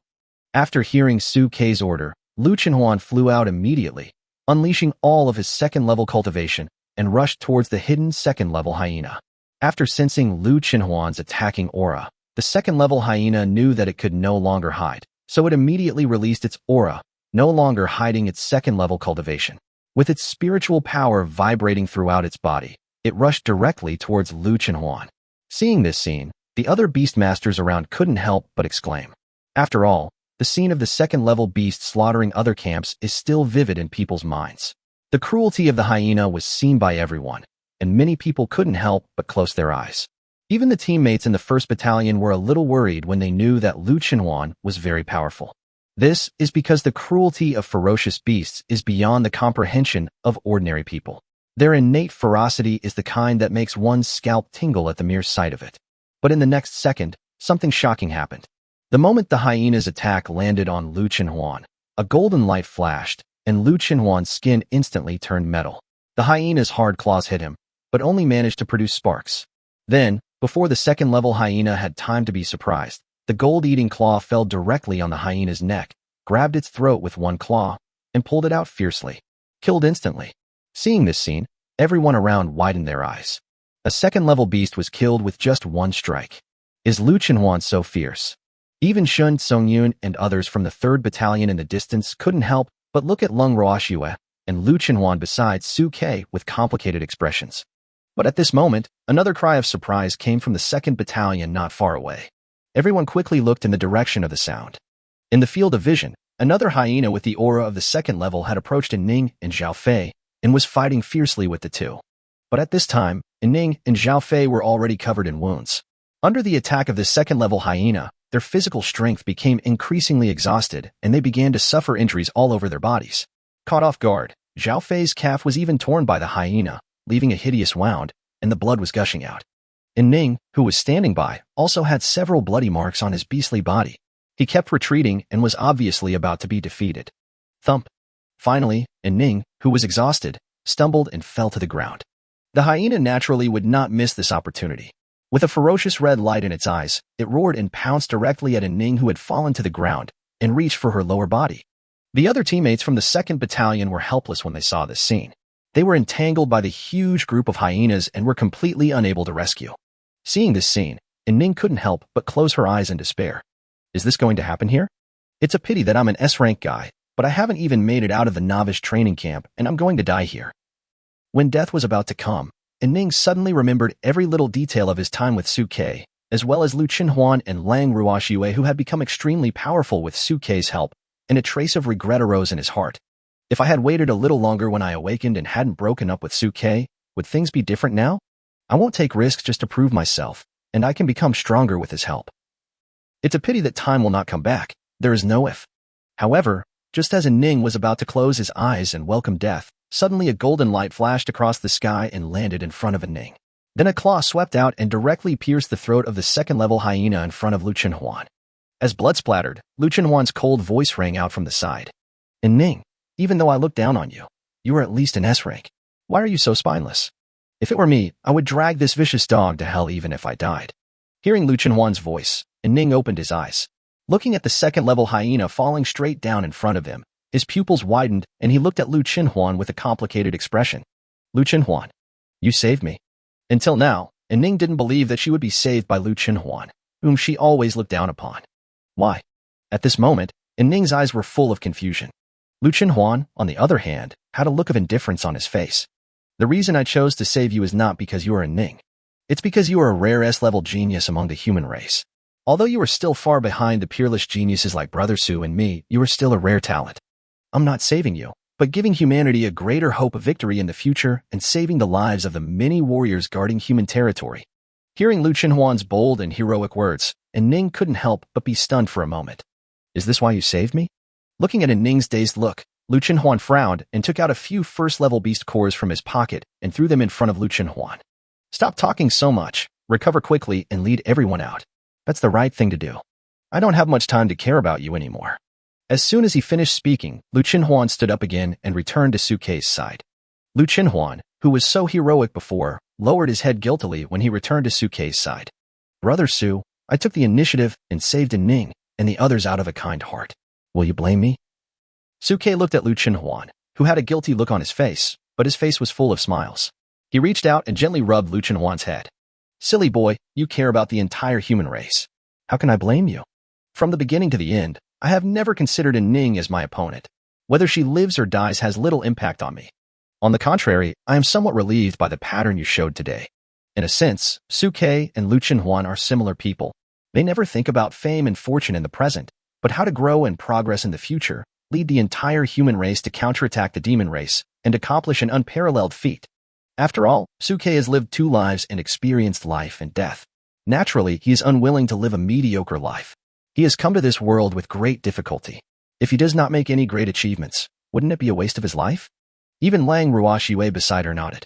After hearing Suke's order, Lu Chenhuan flew out immediately, unleashing all of his second-level cultivation and rushed towards the hidden second-level hyena. After sensing Lu Chenhuan's attacking aura, the second-level hyena knew that it could no longer hide, so it immediately released its aura, no longer hiding its second-level cultivation. With its spiritual power vibrating throughout its body, it rushed directly towards Lu Chenhuan. Seeing this scene, the other beastmasters around couldn't help but exclaim. After all, the scene of the second-level beast slaughtering other camps is still vivid in people's minds. The cruelty of the hyena was seen by everyone, and many people couldn't help but close their eyes. Even the teammates in the 1st Battalion were a little worried when they knew that Lu Chenhuan was very powerful. This is because the cruelty of ferocious beasts is beyond the comprehension of ordinary people. Their innate ferocity is the kind that makes one's scalp tingle at the mere sight of it. But in the next second, something shocking happened. The moment the hyena's attack landed on Lu Chenhuan, a golden light flashed, and Lu Chenhuan's skin instantly turned metal. The hyena's hard claws hit him, but only managed to produce sparks. Then, before the second-level hyena had time to be surprised, the gold-eating claw fell directly on the hyena's neck, grabbed its throat with one claw, and pulled it out fiercely. Killed instantly. Seeing this scene, everyone around widened their eyes. A second-level beast was killed with just one strike. Is Lu Chenhuan so fierce? Even Shun Songyun and others from the 3rd Battalion in the distance couldn't help but look at Lung Ruoxue and Lu Chenhuan besides Su Ke with complicated expressions. But at this moment, another cry of surprise came from the 2nd Battalion not far away. Everyone quickly looked in the direction of the sound. In the field of vision, another hyena with the aura of the 2nd level had approached An Ning and Zhao Fei and was fighting fiercely with the two. But at this time, An Ning and Zhao Fei were already covered in wounds. Under the attack of the 2nd-level hyena, their physical strength became increasingly exhausted and they began to suffer injuries all over their bodies. Caught off guard, Zhao Fei's calf was even torn by the hyena, leaving a hideous wound, and the blood was gushing out. An Ning, who was standing by, also had several bloody marks on his beastly body. He kept retreating and was obviously about to be defeated. Thump. Finally, An Ning, who was exhausted, stumbled and fell to the ground. The hyena naturally would not miss this opportunity. With a ferocious red light in its eyes, it roared and pounced directly at An Ning, who had fallen to the ground, and reached for her lower body. The other teammates from the 2nd Battalion were helpless when they saw this scene. They were entangled by the huge group of hyenas and were completely unable to rescue. Seeing this scene, An Ning couldn't help but close her eyes in despair. Is this going to happen here? It's a pity that I'm an S-rank guy, but I haven't even made it out of the novice training camp and I'm going to die here. When death was about to come, An Ning suddenly remembered every little detail of his time with Su Ke, as well as Lu Chenhuan and Lang Ruoxue, who had become extremely powerful with Su Ke's help, and a trace of regret arose in his heart. If I had waited a little longer when I awakened and hadn't broken up with Su Ke, would things be different now? I won't take risks just to prove myself, and I can become stronger with his help. It's a pity that time will not come back. There is no if. However, just as An Ning was about to close his eyes and welcome death, suddenly a golden light flashed across the sky and landed in front of An Ning. Then a claw swept out and directly pierced the throat of the 2nd-level hyena in front of Lu Chenhuan. As blood splattered, Lu Chenhuan's cold voice rang out from the side. An Ning, even though I look down on you, you are at least an S-rank. Why are you so spineless? If it were me, I would drag this vicious dog to hell even if I died. Hearing Lu Chenhuan's voice, An Ning opened his eyes. Looking at the 2nd-level hyena falling straight down in front of him, his pupils widened and he looked at Lu Chenhuan with a complicated expression. Lu Chenhuan, you saved me. Until now, An Ning didn't believe that she would be saved by Lu Chenhuan, whom she always looked down upon. Why? At this moment, An Ning's eyes were full of confusion. Lu Chenhuan, on the other hand, had a look of indifference on his face. The reason I chose to save you is not because you are An Ning. It's because you are a rare S-level genius among the human race. Although you are still far behind the peerless geniuses like Brother Su and me, you are still a rare talent. I'm not saving you, but giving humanity a greater hope of victory in the future and saving the lives of the many warriors guarding human territory. Hearing Lu Chenhuan's bold and heroic words, An Ning couldn't help but be stunned for a moment. Is this why you saved me? Looking at An Ning's dazed look, Lu Chenhuan frowned and took out a few 1st-level beast cores from his pocket and threw them in front of Lu Chenhuan. Stop talking so much, recover quickly and lead everyone out. That's the right thing to do. I don't have much time to care about you anymore. As soon as he finished speaking, Lu Chenhuan stood up again and returned to Su Ke's side. Lu Chenhuan, who was so heroic before, lowered his head guiltily when he returned to Su Ke's side. Brother Su, I took the initiative and saved An Ning and the others out of a kind heart. Will you blame me? Suke looked at Lu Chenhuan, who had a guilty look on his face, but his face was full of smiles. He reached out and gently rubbed Lu Chenhuan's head. Silly boy, you care about the entire human race. How can I blame you? From the beginning to the end, I have never considered An Ning as my opponent. Whether she lives or dies has little impact on me. On the contrary, I am somewhat relieved by the pattern you showed today. In a sense, Suke and Lu Chenhuan are similar people. They never think about fame and fortune in the present, but how to grow and progress in the future, lead the entire human race to counterattack the demon race, and accomplish an unparalleled feat. After all, Suke has lived 2 lives and experienced life and death. Naturally, he is unwilling to live a mediocre life. He has come to this world with great difficulty. If he does not make any great achievements, wouldn't it be a waste of his life? Even Lang Ruoxiwei beside her nodded.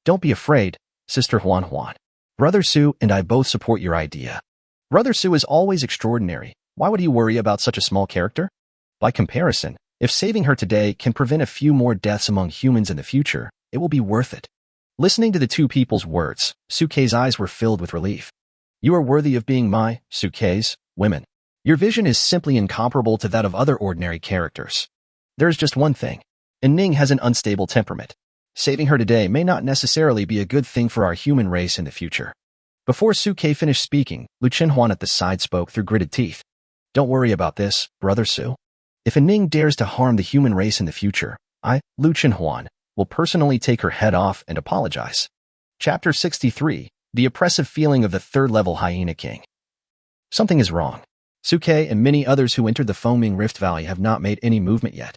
Don't be afraid, Sister Huan Huan. Brother Su and I both support your idea. Brother Su is always extraordinary. Why would he worry about such a small character? By comparison, if saving her today can prevent a few more deaths among humans in the future, it will be worth it. Listening to the 2 people's words, Suke's eyes were filled with relief. You are worthy of being my, Suke's, women. Your vision is simply incomparable to that of other ordinary characters. There is just one thing. An Ning has an unstable temperament. Saving her today may not necessarily be a good thing for our human race in the future. Before Suke finished speaking, Lu Chenhuan at the side spoke through gritted teeth. Don't worry about this, Brother Su. If An Ning dares to harm the human race in the future, I, Lu Chenhuan, will personally take her head off and apologize. Chapter 63, The Oppressive Feeling of the Third-Level Hyena King. Something is wrong. Suke and many others who entered the foaming rift valley have not made any movement yet.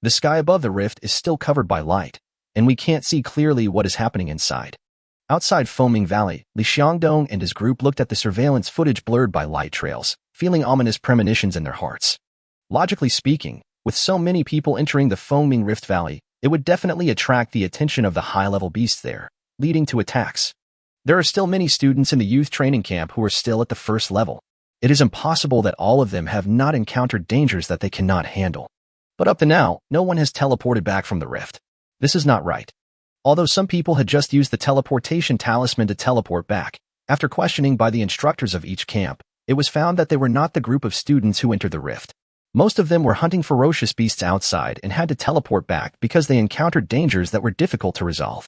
The sky above the rift is still covered by light, and we can't see clearly what is happening inside. Outside Foaming Valley, Li Xiangdong and his group looked at the surveillance footage blurred by light trails, feeling ominous premonitions in their hearts. Logically speaking, with so many people entering the Foaming Rift Valley, it would definitely attract the attention of the high-level beasts there, leading to attacks. There are still many students in the youth training camp who are still at the first level. It is impossible that all of them have not encountered dangers that they cannot handle. But up to now, no one has teleported back from the rift. This is not right. Although some people had just used the teleportation talisman to teleport back, after questioning by the instructors of each camp, it was found that they were not the group of students who entered the rift. Most of them were hunting ferocious beasts outside and had to teleport back because they encountered dangers that were difficult to resolve.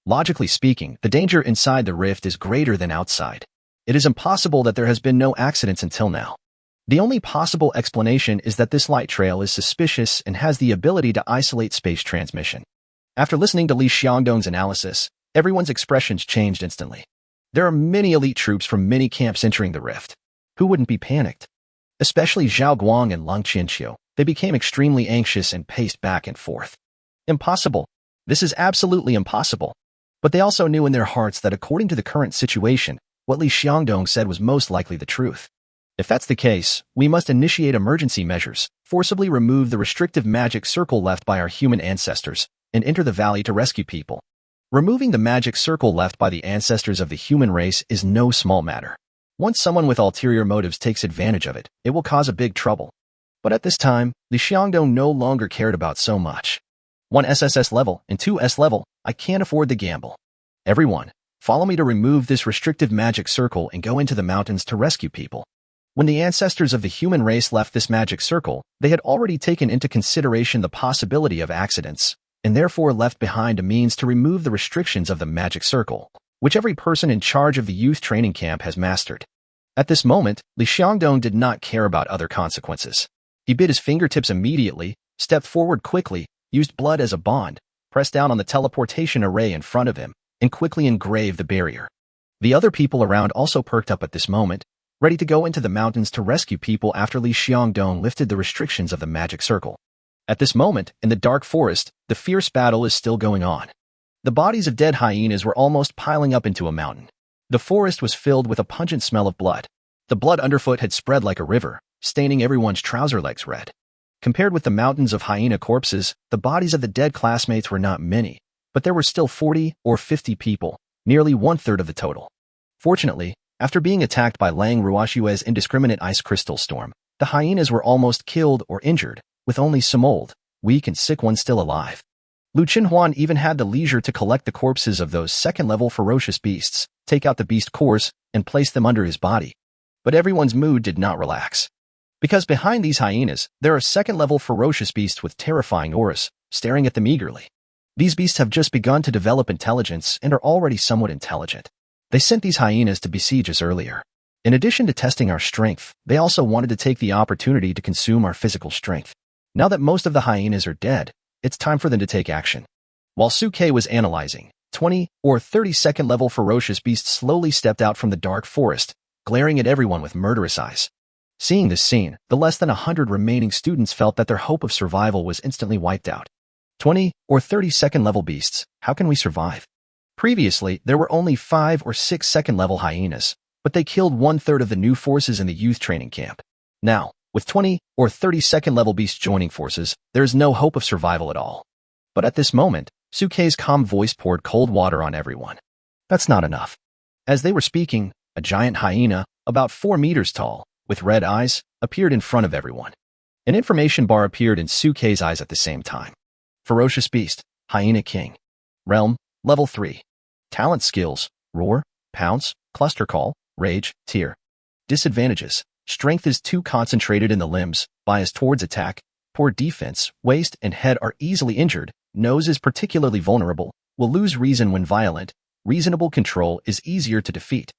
Logically speaking, the danger inside the rift is greater than outside. It is impossible that there has been no accidents until now. The only possible explanation is that this light trail is suspicious and has the ability to isolate space transmission. After listening to Li Xiangdong's analysis, everyone's expressions changed instantly. There are many elite troops from many camps entering the rift. Who wouldn't be panicked? Especially Zhao Guang and Lang Qianqiu. They became extremely anxious and paced back and forth. Impossible. This is absolutely impossible. But they also knew in their hearts that according to the current situation, what Li Xiangdong said was most likely the truth. If that's the case, we must initiate emergency measures, forcibly remove the restrictive magic circle left by our human ancestors, and enter the valley to rescue people. Removing the magic circle left by the ancestors of the human race is no small matter. Once someone with ulterior motives takes advantage of it, it will cause a big trouble. But at this time, Li Xiangdong no longer cared about so much. 1 SSS level and 2 S level, I can't afford the gamble. Everyone, follow me to remove this restrictive magic circle and go into the mountains to rescue people. When the ancestors of the human race left this magic circle, they had already taken into consideration the possibility of accidents, and therefore left behind a means to remove the restrictions of the magic circle, which every person in charge of the youth training camp has mastered. At this moment, Li Xiangdong did not care about other consequences. He bit his fingertips immediately, stepped forward quickly, used blood as a bond, pressed down on the teleportation array in front of him, and quickly engraved the barrier. The other people around also perked up at this moment, ready to go into the mountains to rescue people after Li Xiangdong lifted the restrictions of the magic circle. At this moment, in the dark forest, the fierce battle is still going on. The bodies of dead hyenas were almost piling up into a mountain. The forest was filled with a pungent smell of blood. The blood underfoot had spread like a river, staining everyone's trouser legs red. Compared with the mountains of hyena corpses, the bodies of the dead classmates were not many, but there were still 40 or 50 people, nearly one-third of the total. Fortunately, after being attacked by Lang Ruoxiwei's indiscriminate ice crystal storm, the hyenas were almost killed or injured, with only some old, weak and sick ones still alive. Lu Chenhuan even had the leisure to collect the corpses of those second-level ferocious beasts, take out the beast cores, and place them under his body. But everyone's mood did not relax. Because behind these hyenas, there are second-level ferocious beasts with terrifying auras, staring at them eagerly. These beasts have just begun to develop intelligence and are already somewhat intelligent. They sent these hyenas to besiege us earlier. In addition to testing our strength, they also wanted to take the opportunity to consume our physical strength. Now that most of the hyenas are dead, it's time for them to take action. While Suke was analyzing, 20 or 30 second-level ferocious beasts slowly stepped out from the dark forest, glaring at everyone with murderous eyes. Seeing this scene, the less than 100 remaining students felt that their hope of survival was instantly wiped out. 20 or 30 second-level beasts, how can we survive? Previously, there were only 5 or 6 second-level hyenas, but they killed 1/3 of the new forces in the youth training camp. Now, with 20 or 30 second-level beasts joining forces, there is no hope of survival at all. But at this moment, Suke's calm voice poured cold water on everyone. That's not enough. As they were speaking, a giant hyena, about 4 meters tall, with red eyes, appeared in front of everyone. An information bar appeared in Suke's eyes at the same time. Ferocious Beast, Hyena King. Realm, Level 3. Talent skills, Roar, Pounce, Cluster Call, Rage, Tear. Disadvantages, Strength is too concentrated in the limbs, bias towards attack, poor defense, waist and head are easily injured, nose is particularly vulnerable, will lose reason when violent, reasonable control is easier to defeat.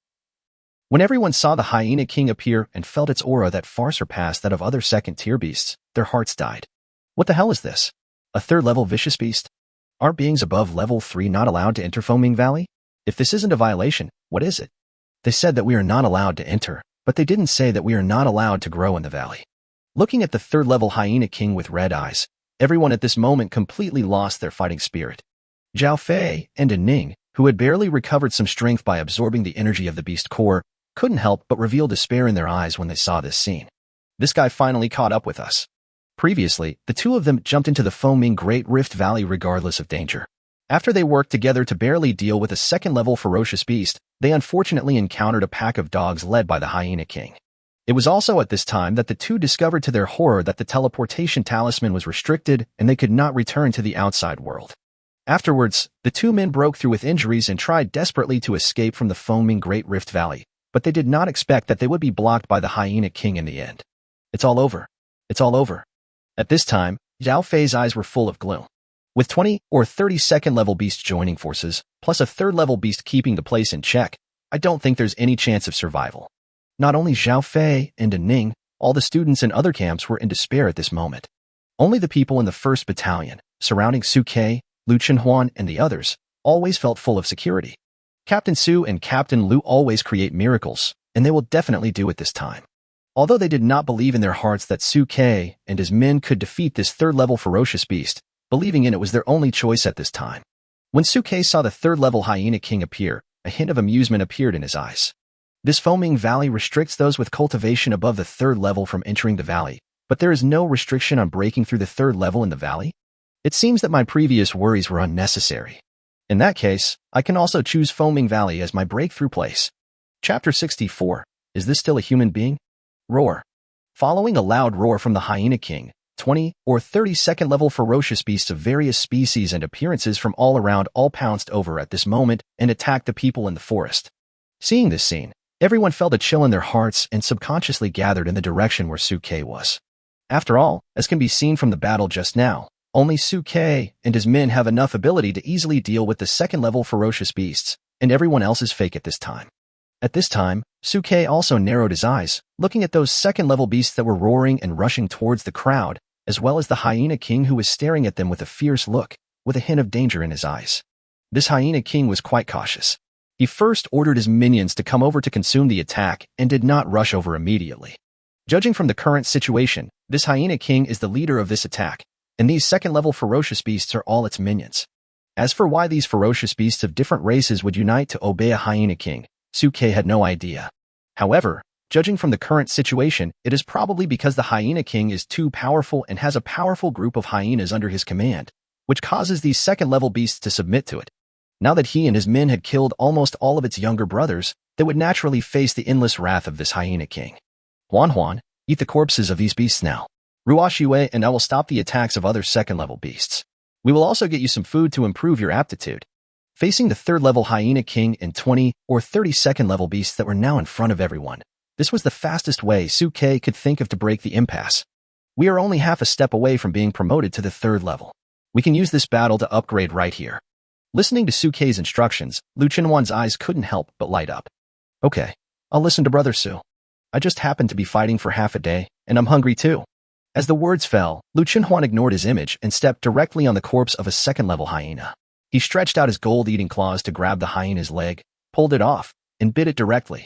When everyone saw the Hyena King appear and felt its aura that far surpassed that of other second-tier beasts, their hearts died. What the hell is this? A third-level vicious beast? Aren't beings above level 3 not allowed to enter Foaming Valley? If this isn't a violation, what is it? They said that we are not allowed to enter, but they didn't say that we are not allowed to grow in the valley. Looking at the third-level Hyena King with red eyes, everyone at this moment completely lost their fighting spirit. Zhao Fei and An Ning, who had barely recovered some strength by absorbing the energy of the beast core, couldn't help but reveal despair in their eyes when they saw this scene. This guy finally caught up with us. Previously, the two of them jumped into the foaming Great Rift Valley regardless of danger. After they worked together to barely deal with a second-level ferocious beast, they unfortunately encountered a pack of dogs led by the Hyena King. It was also at this time that the two discovered to their horror that the teleportation talisman was restricted and they could not return to the outside world. Afterwards, the two men broke through with injuries and tried desperately to escape from the foaming Great Rift Valley, but they did not expect that they would be blocked by the Hyena King in the end. It's all over. It's all over. At this time, Zhao Fei's eyes were full of gloom. With 20 or 30 second-level beasts joining forces, plus a third-level beast keeping the place in check, I don't think there's any chance of survival. Not only Zhao Fei and An Ning, all the students in other camps were in despair at this moment. Only the people in the 1st Battalion, surrounding Suke, Lu Chenhuan, and the others, always felt full of security. Captain Su and Captain Lu always create miracles, and they will definitely do it this time. Although they did not believe in their hearts that Suke and his men could defeat this third-level ferocious beast, believing in it was their only choice at this time. When Suke saw the third-level Hyena King appear, a hint of amusement appeared in his eyes. This foaming valley restricts those with cultivation above the 3rd level from entering the valley, but there is no restriction on breaking through the 3rd level in the valley? It seems that my previous worries were unnecessary. In that case, I can also choose Foaming Valley as my breakthrough place. Chapter 64. Is this still a human being? Roar. Following a loud roar from the Hyena King, 20 or 30 second-level ferocious beasts of various species and appearances from all around all pounced over at this moment and attacked the people in the forest. Seeing this scene, everyone felt a chill in their hearts and subconsciously gathered in the direction where Suke was. After all, as can be seen from the battle just now, only Suke and his men have enough ability to easily deal with the second-level ferocious beasts, and everyone else is fake at this time. At this time, Suke also narrowed his eyes, looking at those second-level beasts that were roaring and rushing towards the crowd, as well as the Hyena King who was staring at them with a fierce look, with a hint of danger in his eyes. This Hyena King was quite cautious. He first ordered his minions to come over to consume the attack and did not rush over immediately. Judging from the current situation, this Hyena King is the leader of this attack, and these second-level ferocious beasts are all its minions. As for why these ferocious beasts of different races would unite to obey a Hyena King, Suke had no idea. However, judging from the current situation, it is probably because the Hyena King is too powerful and has a powerful group of hyenas under his command, which causes these second-level beasts to submit to it. Now that he and his men had killed almost all of its younger brothers, they would naturally face the endless wrath of this Hyena King. Huan, eat the corpses of these beasts now. Ruash Yue and I will stop the attacks of other second-level beasts. We will also get you some food to improve your aptitude. Facing the third-level Hyena King and 20 or 30 second-level beasts that were now in front of everyone, This was the fastest way Suke could think of to break the impasse. We are only half a step away from being promoted to the 3rd level. We can use this battle to upgrade right here. Listening to Suke's instructions, Lu Chenhuan's eyes couldn't help but light up. Okay, I'll listen to Brother Su. I just happened to be fighting for half a day, and I'm hungry too. As the words fell, Lu Chenhuan ignored his image and stepped directly on the corpse of a 2nd-level hyena. He stretched out his gold-eating claws to grab the hyena's leg, pulled it off, and bit it directly.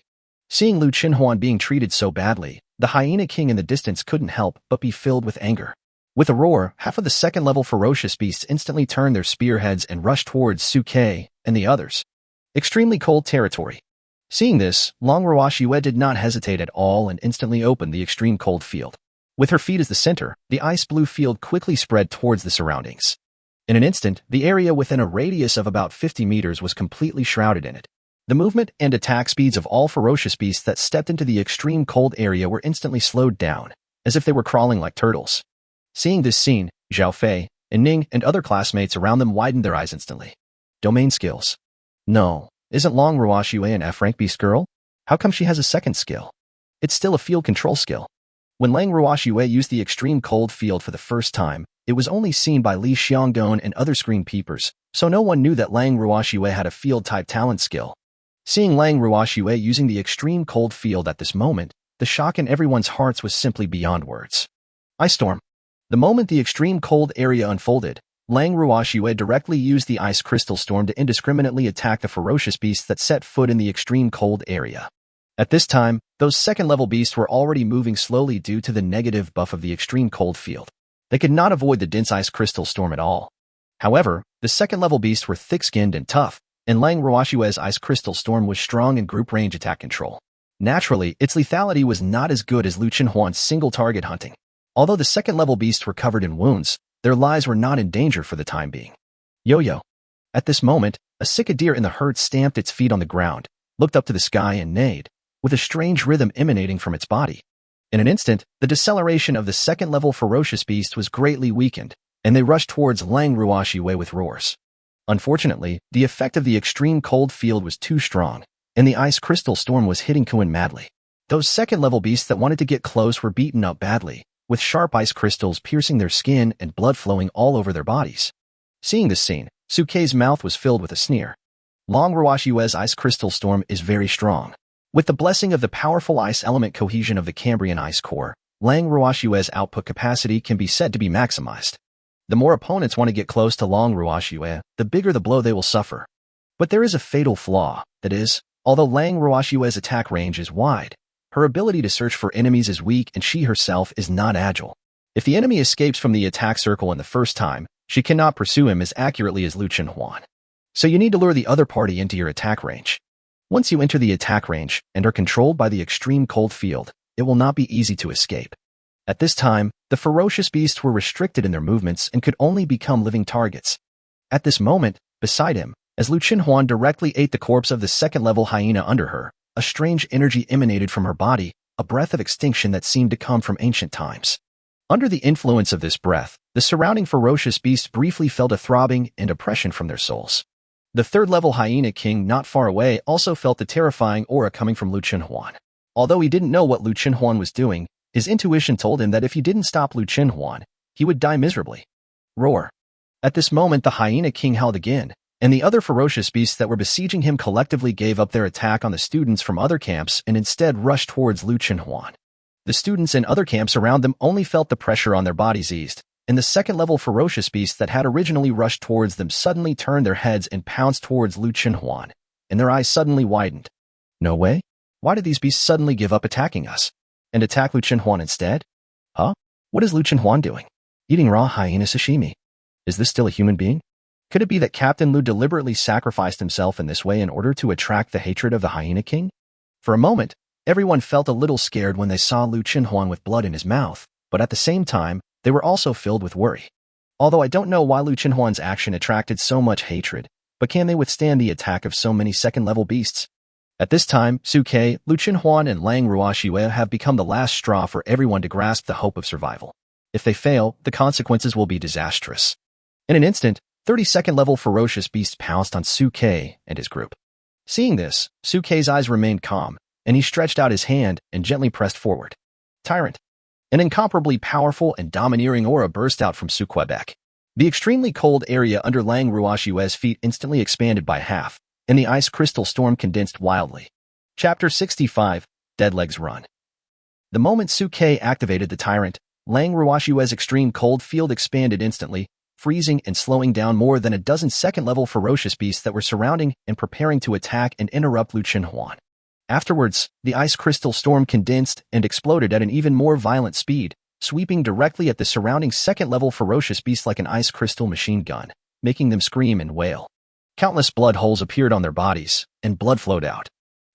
Seeing Lu Chenhuan being treated so badly, the hyena king in the distance couldn't help but be filled with anger. With a roar, half of the 2nd-level ferocious beasts instantly turned their spearheads and rushed towards Suke and the others. Extremely cold territory. Seeing this, Long Ruoxue did not hesitate at all and instantly opened the extreme cold field. With her feet as the center, the ice-blue field quickly spread towards the surroundings. In an instant, the area within a radius of about 50 meters was completely shrouded in it. The movement and attack speeds of all ferocious beasts that stepped into the extreme cold area were instantly slowed down, as if they were crawling like turtles. Seeing this scene, Zhao Fei, An Ning, and other classmates around them widened their eyes instantly. Domain skills. No, isn't Long Ruoxue an F-rank beast girl? How come she has a 2nd skill? It's still a field control skill. When Lang Ruoxue used the extreme cold field for the first time, it was only seen by Li Xiangdong and other screen peepers, so no one knew that Lang Ruoxue had a field-type talent skill. Seeing Lang Ruoxue using the extreme cold field at this moment, the shock in everyone's hearts was simply beyond words. Ice Storm. The moment the extreme cold area unfolded, Lang Ruoxue directly used the ice crystal storm to indiscriminately attack the ferocious beasts that set foot in the extreme cold area. At this time, those 2nd-level beasts were already moving slowly due to the negative buff of the extreme cold field. They could not avoid the dense ice crystal storm at all. However, the 2nd-level beasts were thick-skinned and tough, and Lang Ruoxue's ice crystal storm was strong in group range attack control. Naturally, its lethality was not as good as Lu Chenhuan's single-target hunting. Although the 2nd-level beasts were covered in wounds, their lives were not in danger for the time being. Yo-yo. At this moment, a sika deer in the herd stamped its feet on the ground, looked up to the sky and neighed, with a strange rhythm emanating from its body. In an instant, the deceleration of the 2nd-level ferocious beast was greatly weakened, and they rushed towards Lang Ruoxue with roars. Unfortunately, the effect of the extreme cold field was too strong, and the ice crystal storm was hitting Kuan madly. Those 2nd-level beasts that wanted to get close were beaten up badly, with sharp ice crystals piercing their skin and blood flowing all over their bodies. Seeing this scene, Suke's mouth was filled with a sneer. Long Ruoxue's ice crystal storm is very strong. With the blessing of the powerful ice element cohesion of the Cambrian ice core, Lang Ruoxue's output capacity can be said to be maximized. The more opponents want to get close to Long Ruoxue, the bigger the blow they will suffer. But there is a fatal flaw, that is, although Lang Ruoxue's attack range is wide, her ability to search for enemies is weak and she herself is not agile. If the enemy escapes from the attack circle in the first time, she cannot pursue him as accurately as Lu Chenhuan. So you need to lure the other party into your attack range. Once you enter the attack range and are controlled by the extreme cold field, it will not be easy to escape. At this time, the ferocious beasts were restricted in their movements and could only become living targets. At this moment, beside him, as Lu Chenhuan directly ate the corpse of the 2nd-level hyena under her, a strange energy emanated from her body, a breath of extinction that seemed to come from ancient times. Under the influence of this breath, the surrounding ferocious beasts briefly felt a throbbing and oppression from their souls. The 3rd-level hyena king not far away also felt the terrifying aura coming from Lu Chenhuan. Although he didn't know what Lu Chenhuan was doing, his intuition told him that if he didn't stop Lu Chenhuan, he would die miserably. Roar. At this moment, the hyena king howled again, and the other ferocious beasts that were besieging him collectively gave up their attack on the students from other camps and instead rushed towards Lu Chenhuan. The students in other camps around them only felt the pressure on their bodies eased, and the 2nd-level ferocious beasts that had originally rushed towards them suddenly turned their heads and pounced towards Lu Chenhuan, and their eyes suddenly widened. No way? Why did these beasts suddenly give up attacking us? And attack Lu Chenhuan instead? Huh? What is Lu Chenhuan doing? Eating raw hyena sashimi. Is this still a human being? Could it be that Captain Lu deliberately sacrificed himself in this way in order to attract the hatred of the hyena king? For a moment, everyone felt a little scared when they saw Lu Chenhuan with blood in his mouth, but at the same time, they were also filled with worry. Although I don't know why Lu Chenhuan's action attracted so much hatred, but can they withstand the attack of so many 2nd-level beasts? At this time, Suke, Lu Chenhuan, and Lang Ruoxue have become the last straw for everyone to grasp the hope of survival. If they fail, the consequences will be disastrous. In an instant, 32nd-level ferocious beasts pounced on Suke and his group. Seeing this, Suke's eyes remained calm, and he stretched out his hand and gently pressed forward. Tyrant. An incomparably powerful and domineering aura burst out from Suquebec. The extremely cold area under Lang Ruashue's feet instantly expanded by half, and the ice crystal storm condensed wildly. Chapter 65, Deadlegs Run. The moment Suke activated the Tyrant, Lang Ruashue's extreme cold field expanded instantly, freezing and slowing down more than a dozen second-level ferocious beasts that were surrounding and preparing to attack and interrupt Lu Chenhuan. Afterwards, the ice crystal storm condensed and exploded at an even more violent speed, sweeping directly at the surrounding second-level ferocious beasts like an ice crystal machine gun, making them scream and wail. Countless blood holes appeared on their bodies, and blood flowed out.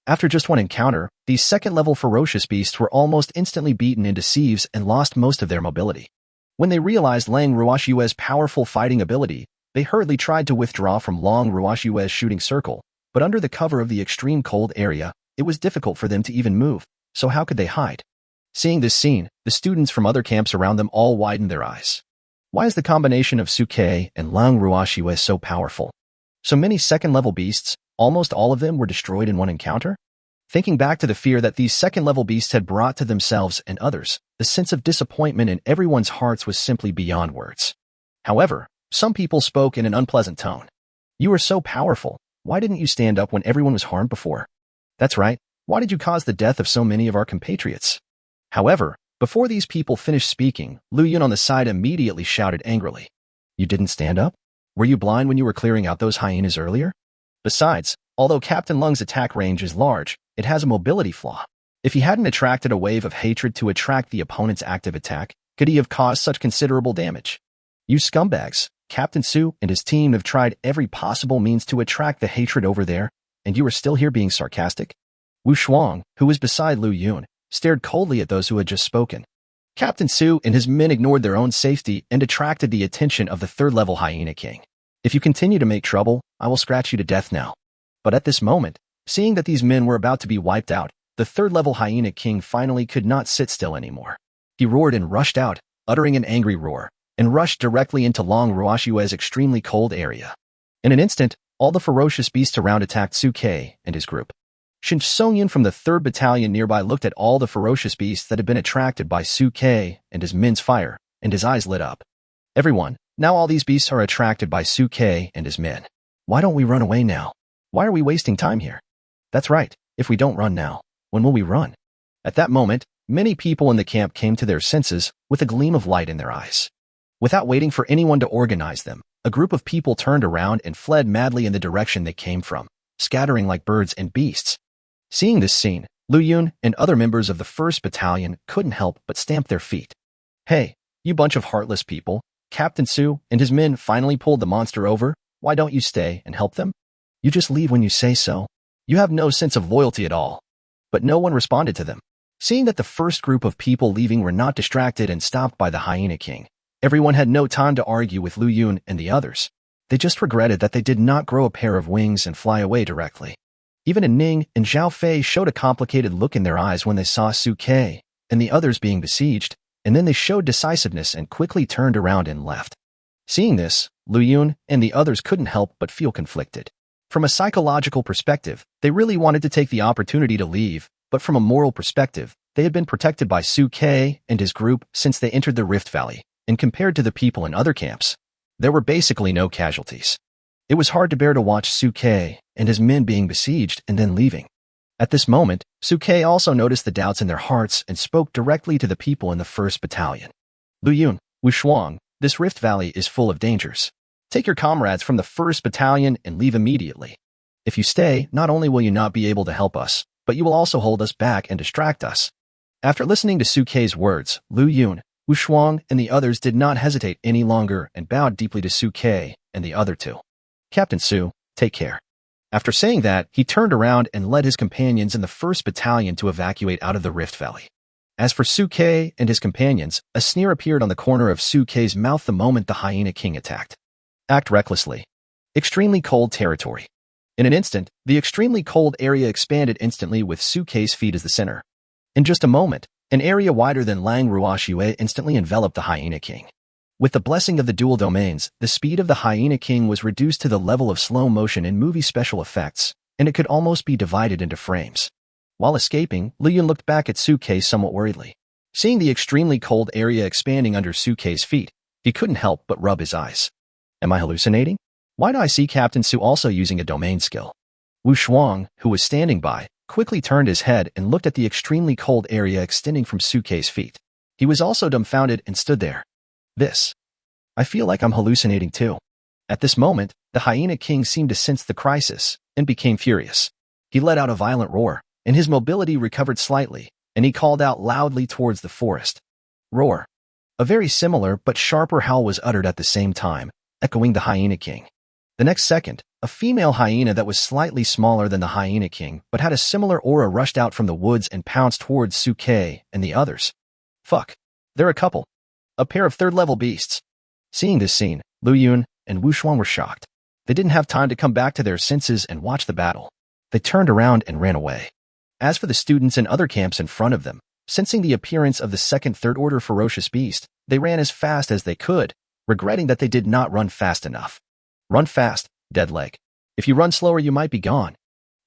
After just one encounter, these second-level ferocious beasts were almost instantly beaten into sieves and lost most of their mobility. When they realized Lang Ruashue's powerful fighting ability, they hurriedly tried to withdraw from Lang Ruashue's shooting circle, but under the cover of the extreme cold area, it was difficult for them to even move, so how could they hide? Seeing this scene, the students from other camps around them all widened their eyes. Why is the combination of Suke and Lang Ruashue so powerful? So many second-level beasts, almost all of them were destroyed in one encounter? Thinking back to the fear that these second-level beasts had brought to themselves and others, the sense of disappointment in everyone's hearts was simply beyond words. However, some people spoke in an unpleasant tone. You were so powerful, why didn't you stand up when everyone was harmed before? That's right, why did you cause the death of so many of our compatriots? However, before these people finished speaking, Lu Yun on the side immediately shouted angrily. You didn't stand up? Were you blind when you were clearing out those hyenas earlier? Besides, although Captain Lung's attack range is large, it has a mobility flaw. If he hadn't attracted a wave of hatred to attract the opponent's active attack, could he have caused such considerable damage? You scumbags, Captain Su and his team have tried every possible means to attract the hatred over there, and you are still here being sarcastic? Wu Shuang, who was beside Lu Yun, stared coldly at those who had just spoken. Captain Su and his men ignored their own safety and attracted the attention of the third-level Hyena King. If you continue to make trouble, I will scratch you to death now. But at this moment, seeing that these men were about to be wiped out, the third-level Hyena King finally could not sit still anymore. He roared and rushed out, uttering an angry roar, and rushed directly into Lang Ruashue's extremely cold area. In an instant, all the ferocious beasts around attacked Suke and his group. Shin Songyun from the 3rd Battalion nearby looked at all the ferocious beasts that had been attracted by Suke and his men's fire, and his eyes lit up. Everyone, now all these beasts are attracted by Suke and his men. Why don't we run away now? Why are we wasting time here? That's right, if we don't run now, when will we run? At that moment, many people in the camp came to their senses with a gleam of light in their eyes. Without waiting for anyone to organize them, a group of people turned around and fled madly in the direction they came from, scattering like birds and beasts. Seeing this scene, Lu Yun and other members of the 1st Battalion couldn't help but stamp their feet. Hey, you bunch of heartless people, Captain Su and his men finally pulled the monster over, why don't you stay and help them? You just leave when you say so. You have no sense of loyalty at all. But no one responded to them. Seeing that the first group of people leaving were not distracted and stopped by the Hyena King, everyone had no time to argue with Lu Yun and the others. They just regretted that they did not grow a pair of wings and fly away directly. Even An Ning and Zhao Fei showed a complicated look in their eyes when they saw Suke and the others being besieged, and then they showed decisiveness and quickly turned around and left. Seeing this, Lu Yun and the others couldn't help but feel conflicted. From a psychological perspective, they really wanted to take the opportunity to leave, but from a moral perspective, they had been protected by Suke and his group since they entered the Rift Valley, and compared to the people in other camps, there were basically no casualties. It was hard to bear to watch Suke and his men being besieged and then leaving. At this moment, Suke also noticed the doubts in their hearts and spoke directly to the people in the 1st Battalion. Lu Yun, Wu Shuang, this Rift Valley is full of dangers. Take your comrades from the 1st Battalion and leave immediately. If you stay, not only will you not be able to help us, but you will also hold us back and distract us. After listening to Suke's words, Lu Yun, Wu Shuang, and the others did not hesitate any longer and bowed deeply to Suke and the other two. Captain Su, take care. After saying that, he turned around and led his companions in the 1st Battalion to evacuate out of the Rift Valley. As for Suke and his companions, a sneer appeared on the corner of Suke's mouth the moment the Hyena King attacked. Act recklessly. Extremely cold territory. In an instant, the extremely cold area expanded instantly with Suke's feet as the center. In just a moment, an area wider than Lang Ruashue instantly enveloped the Hyena King. With the blessing of the dual domains, the speed of the Hyena King was reduced to the level of slow motion in movie special effects, and it could almost be divided into frames. While escaping, Liyun looked back at Suke somewhat worriedly. Seeing the extremely cold area expanding under Suke's feet, he couldn't help but rub his eyes. Am I hallucinating? Why do I see Captain Su also using a domain skill? Wu Shuang, who was standing by, quickly turned his head and looked at the extremely cold area extending from Suke's feet. He was also dumbfounded and stood there. I feel like I'm hallucinating too. At this moment, the Hyena King seemed to sense the crisis and became furious. He let out a violent roar, and his mobility recovered slightly, and he called out loudly towards the forest. Roar. A very similar but sharper howl was uttered at the same time, echoing the Hyena King. The next second, a female hyena that was slightly smaller than the Hyena King but had a similar aura rushed out from the woods and pounced towards Suke and the others. Fuck. They're a couple. A pair of third-level beasts. Seeing this scene, Lu Yun and Wu Shuang were shocked. They didn't have time to come back to their senses and watch the battle. They turned around and ran away. As for the students in other camps in front of them, sensing the appearance of the second third-order ferocious beast, they ran as fast as they could, regretting that they did not run fast enough. Run fast, dead leg. If you run slower, you might be gone.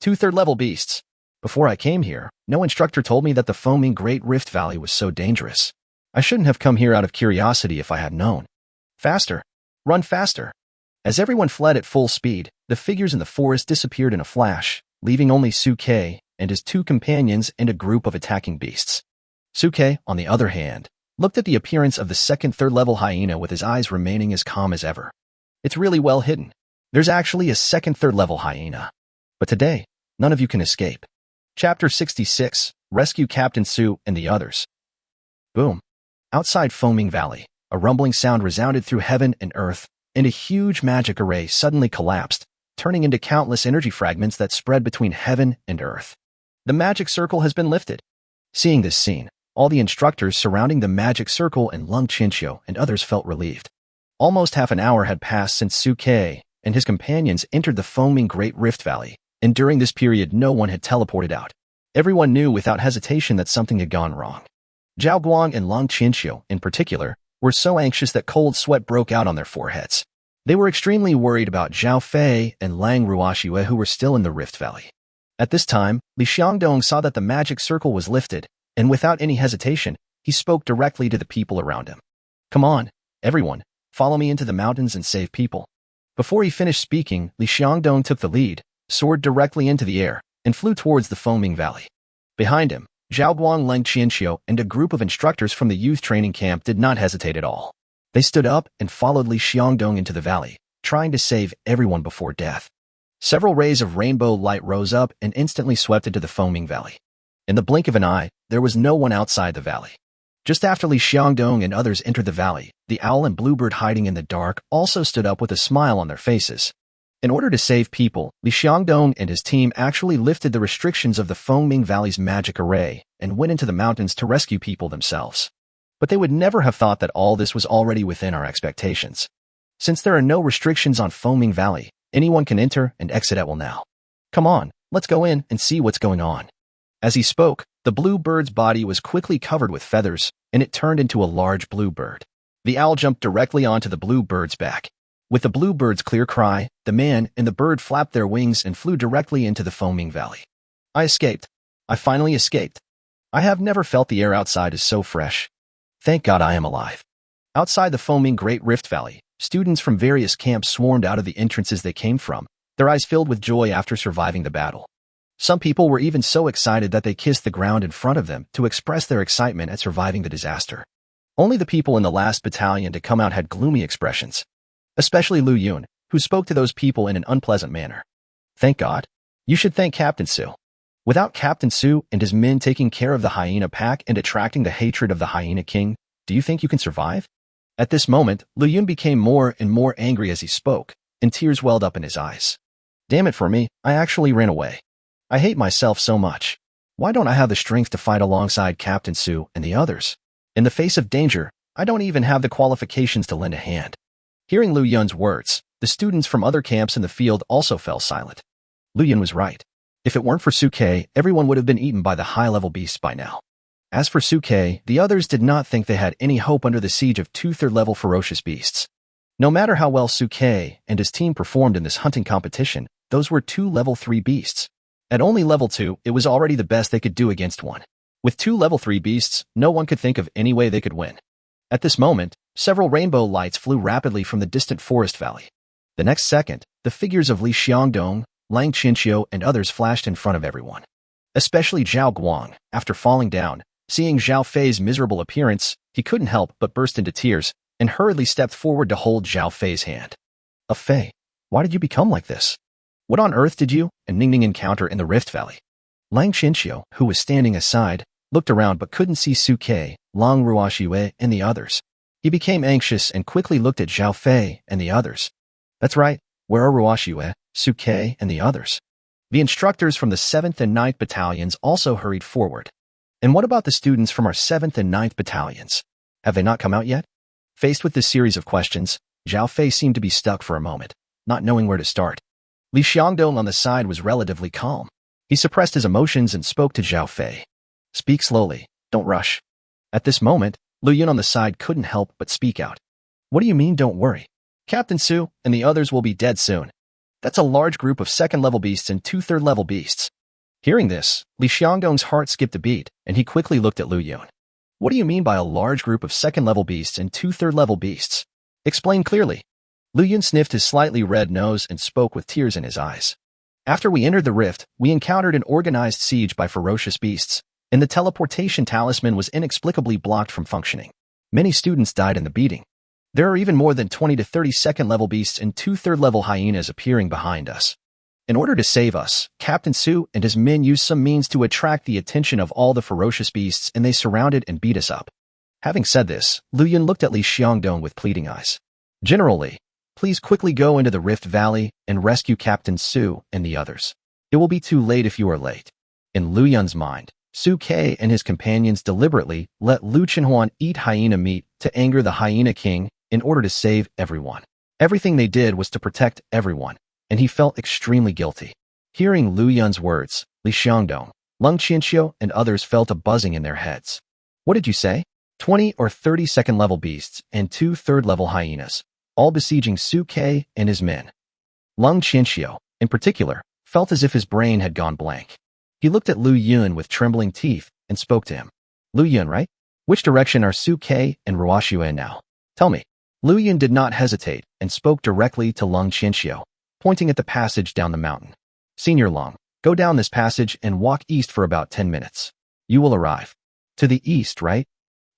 2 third-level beasts. Before I came here, no instructor told me that the foaming Great Rift Valley was so dangerous. I shouldn't have come here out of curiosity if I had known. Faster. Run faster. As everyone fled at full speed, the figures in the forest disappeared in a flash, leaving only Suke and his 2 companions and a group of attacking beasts. Suke, on the other hand, looked at the appearance of the second third-level hyena with his eyes remaining as calm as ever. It's really well hidden. There's actually a second third-level hyena. But today, none of you can escape. Chapter 66, Rescue Captain Su and the Others. Boom. Outside Foaming Valley, a rumbling sound resounded through heaven and earth, and a huge magic array suddenly collapsed, turning into countless energy fragments that spread between heaven and earth. The magic circle has been lifted. Seeing this scene, all the instructors surrounding the magic circle and Lung Chinchio and others felt relieved. Almost half an hour had passed since Suke and his companions entered the foaming Great Rift Valley, and during this period no one had teleported out. Everyone knew without hesitation that something had gone wrong. Zhao Guang and Lung Chinchio, in particular, were so anxious that cold sweat broke out on their foreheads. They were extremely worried about Zhao Fei and Lang Ruoxue who were still in the Rift Valley. At this time, Li Xiangdong saw that the magic circle was lifted, and without any hesitation, he spoke directly to the people around him. Come on, everyone, follow me into the mountains and save people. Before he finished speaking, Li Xiangdong took the lead, soared directly into the air, and flew towards the foaming valley. Behind him, Zhao Guang, Leng Qianxiu, and a group of instructors from the youth training camp did not hesitate at all. They stood up and followed Li Xiangdong into the valley, trying to save everyone before death. Several rays of rainbow light rose up and instantly swept into the foaming valley. In the blink of an eye, there was no one outside the valley. Just after Li Xiangdong and others entered the valley, the owl and bluebird hiding in the dark also stood up with a smile on their faces. In order to save people, Li Xiangdong and his team actually lifted the restrictions of the Foaming Valley's magic array and went into the mountains to rescue people themselves. But they would never have thought that all this was already within our expectations. Since there are no restrictions on Foaming Valley, anyone can enter and exit at will now. Come on, let's go in and see what's going on. As he spoke, the blue bird's body was quickly covered with feathers, and it turned into a large blue bird. The owl jumped directly onto the blue bird's back. With the blue bird's clear cry, the man and the bird flapped their wings and flew directly into the Foaming Valley. I escaped. I finally escaped. I have never felt the air outside is so fresh. Thank God I am alive. Outside the foaming Great Rift Valley, students from various camps swarmed out of the entrances they came from, their eyes filled with joy after surviving the battle. Some people were even so excited that they kissed the ground in front of them to express their excitement at surviving the disaster. Only the people in the last battalion to come out had gloomy expressions. Especially Lu Yun, who spoke to those people in an unpleasant manner. Thank God. You should thank Captain Su. Without Captain Su and his men taking care of the hyena pack and attracting the hatred of the Hyena King, do you think you can survive? At this moment, Lu Yun became more and more angry as he spoke, and tears welled up in his eyes. Damn it for me, I actually ran away. I hate myself so much. Why don't I have the strength to fight alongside Captain Su and the others? In the face of danger, I don't even have the qualifications to lend a hand. Hearing Lu Yun's words, the students from other camps in the field also fell silent. Lu Yun was right. If it weren't for Suke, everyone would have been eaten by the high-level beasts by now. As for Suke, the others did not think they had any hope under the siege of 2 third-level ferocious beasts. No matter how well Suke and his team performed in this hunting competition, those were 2 level 3 beasts. At only level 2, it was already the best they could do against one. With 2 level 3 beasts, no one could think of any way they could win. At this moment, several rainbow lights flew rapidly from the distant forest valley. The next second, the figures of Li Xiangdong, Lang Qinxiu, and others flashed in front of everyone. Especially Zhao Guang, after falling down, seeing Zhao Fei's miserable appearance, he couldn't help but burst into tears and hurriedly stepped forward to hold Zhao Fei's hand. Fei, why did you become like this? What on earth did you and Ning Ning encounter in the Rift Valley? Lang Qinxiu, who was standing aside, looked around but couldn't see Su Ke, Lang Ruoxue, and the others. He became anxious and quickly looked at Zhao Fei and the others. That's right, where are Ruoxue, Su Ke, and the others? The instructors from the 7th and 9th battalions also hurried forward. And what about the students from our 7th and 9th battalions? Have they not come out yet? Faced with this series of questions, Zhao Fei seemed to be stuck for a moment, not knowing where to start. Li Xiangdong on the side was relatively calm. He suppressed his emotions and spoke to Zhao Fei. Speak slowly, don't rush. At this moment, Lu Yun on the side couldn't help but speak out. What do you mean, don't worry? Captain Su and the others will be dead soon. That's a large group of 2nd-level beasts and 2 3rd-level beasts. Hearing this, Li Xiangdong's heart skipped a beat, and he quickly looked at Lu Yun. What do you mean by a large group of 2nd-level beasts and 2 3rd-level beasts? Explain clearly. Lu Yun sniffed his slightly red nose and spoke with tears in his eyes. After we entered the rift, we encountered an organized siege by ferocious beasts, and the teleportation talisman was inexplicably blocked from functioning. Many students died in the beating. There are even more than 20 to 30 2nd-level beasts and 2 3rd-level hyenas appearing behind us. In order to save us, Captain Su and his men used some means to attract the attention of all the ferocious beasts, and they surrounded and beat us up. Having said this, Lu Yun looked at Li Xiangdong with pleading eyes. General Li, please quickly go into the Rift Valley and rescue Captain Su and the others. It will be too late if you are late. In Lu Yun's mind, Su Ke and his companions deliberately let Lu Chenhuan eat hyena meat to anger the Hyena King in order to save everyone. Everything they did was to protect everyone, and he felt extremely guilty. Hearing Lu Yun's words, Li Xiangdong, Lang Qinxiu, and others felt a buzzing in their heads. What did you say? 20 or 30 2nd-level beasts and 2 3rd-level hyenas, all besieging Su Ke and his men. Lang Qinxiu, in particular, felt as if his brain had gone blank. He looked at Lu Yun with trembling teeth and spoke to him. Lu Yun, right? Which direction are Su Ke and Ruoxue now? Tell me. Lu Yun did not hesitate and spoke directly to Lang Qinxiu, pointing at the passage down the mountain. Senior Lang, go down this passage and walk east for about 10 minutes. You will arrive. To the east, right?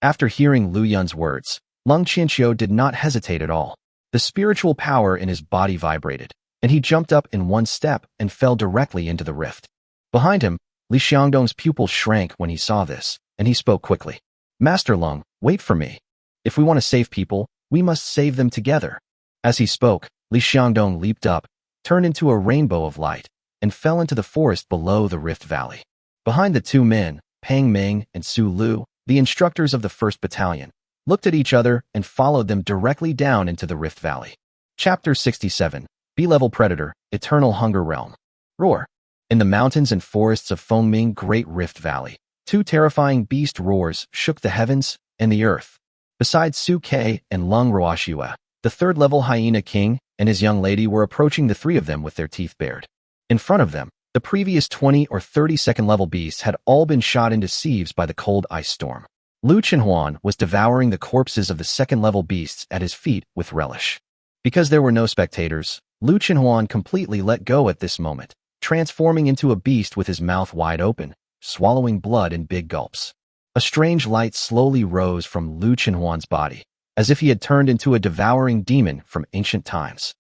After hearing Lu Yun's words, Lang Qinxiu did not hesitate at all. The spiritual power in his body vibrated, and he jumped up in one step and fell directly into the rift. Behind him, Li Xiangdong's pupil shrank when he saw this, and he spoke quickly. Master Lang, wait for me. If we want to save people, we must save them together. As he spoke, Li Xiangdong leaped up, turned into a rainbow of light, and fell into the forest below the Rift Valley. Behind the 2 men, Pang Meng and Su Lu, the instructors of the 1st Battalion, looked at each other and followed them directly down into the Rift Valley. Chapter 67, B-Level Predator, Eternal Hunger Realm. Roar. In the mountains and forests of Fengming Great Rift Valley, 2 terrifying beast roars shook the heavens and the earth. Besides Su Ke and Lang Ruoxue, the 3rd-level Hyena King and his young lady were approaching the 3 of them with their teeth bared. In front of them, the previous 20 or 30 2nd-level beasts had all been shot into sieves by the cold ice storm. Lu Chenhuan was devouring the corpses of the 2nd-level beasts at his feet with relish. Because there were no spectators, Lu Chenhuan completely let go at this moment, transforming into a beast with his mouth wide open, swallowing blood in big gulps. A strange light slowly rose from Lu Chenhuan's body, as if he had turned into a devouring demon from ancient times.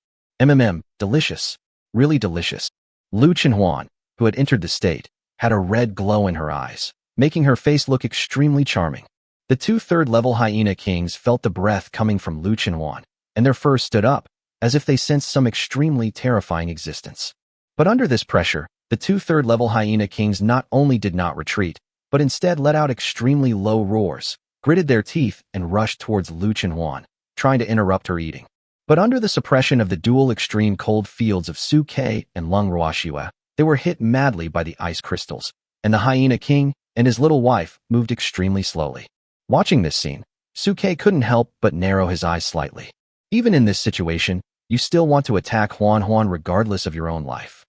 Delicious. Really delicious. Lu Chenhuan, who had entered the state, had a red glow in her eyes, making her face look extremely charming. The 2 3rd-level Hyena Kings felt the breath coming from Lu Chenhuan, and their furs stood up, as if they sensed some extremely terrifying existence. But under this pressure, the 2 3rd-level Hyena Kings not only did not retreat, but instead let out extremely low roars, gritted their teeth, and rushed towards Lu Chenhuan, trying to interrupt her eating. But under the suppression of the dual extreme cold fields of Su Ke and Lang Ruoxue, they were hit madly by the ice crystals, and the Hyena King and his little wife moved extremely slowly. Watching this scene, Su Ke couldn't help but narrow his eyes slightly. Even in this situation, you still want to attack Huan Huan regardless of your own life.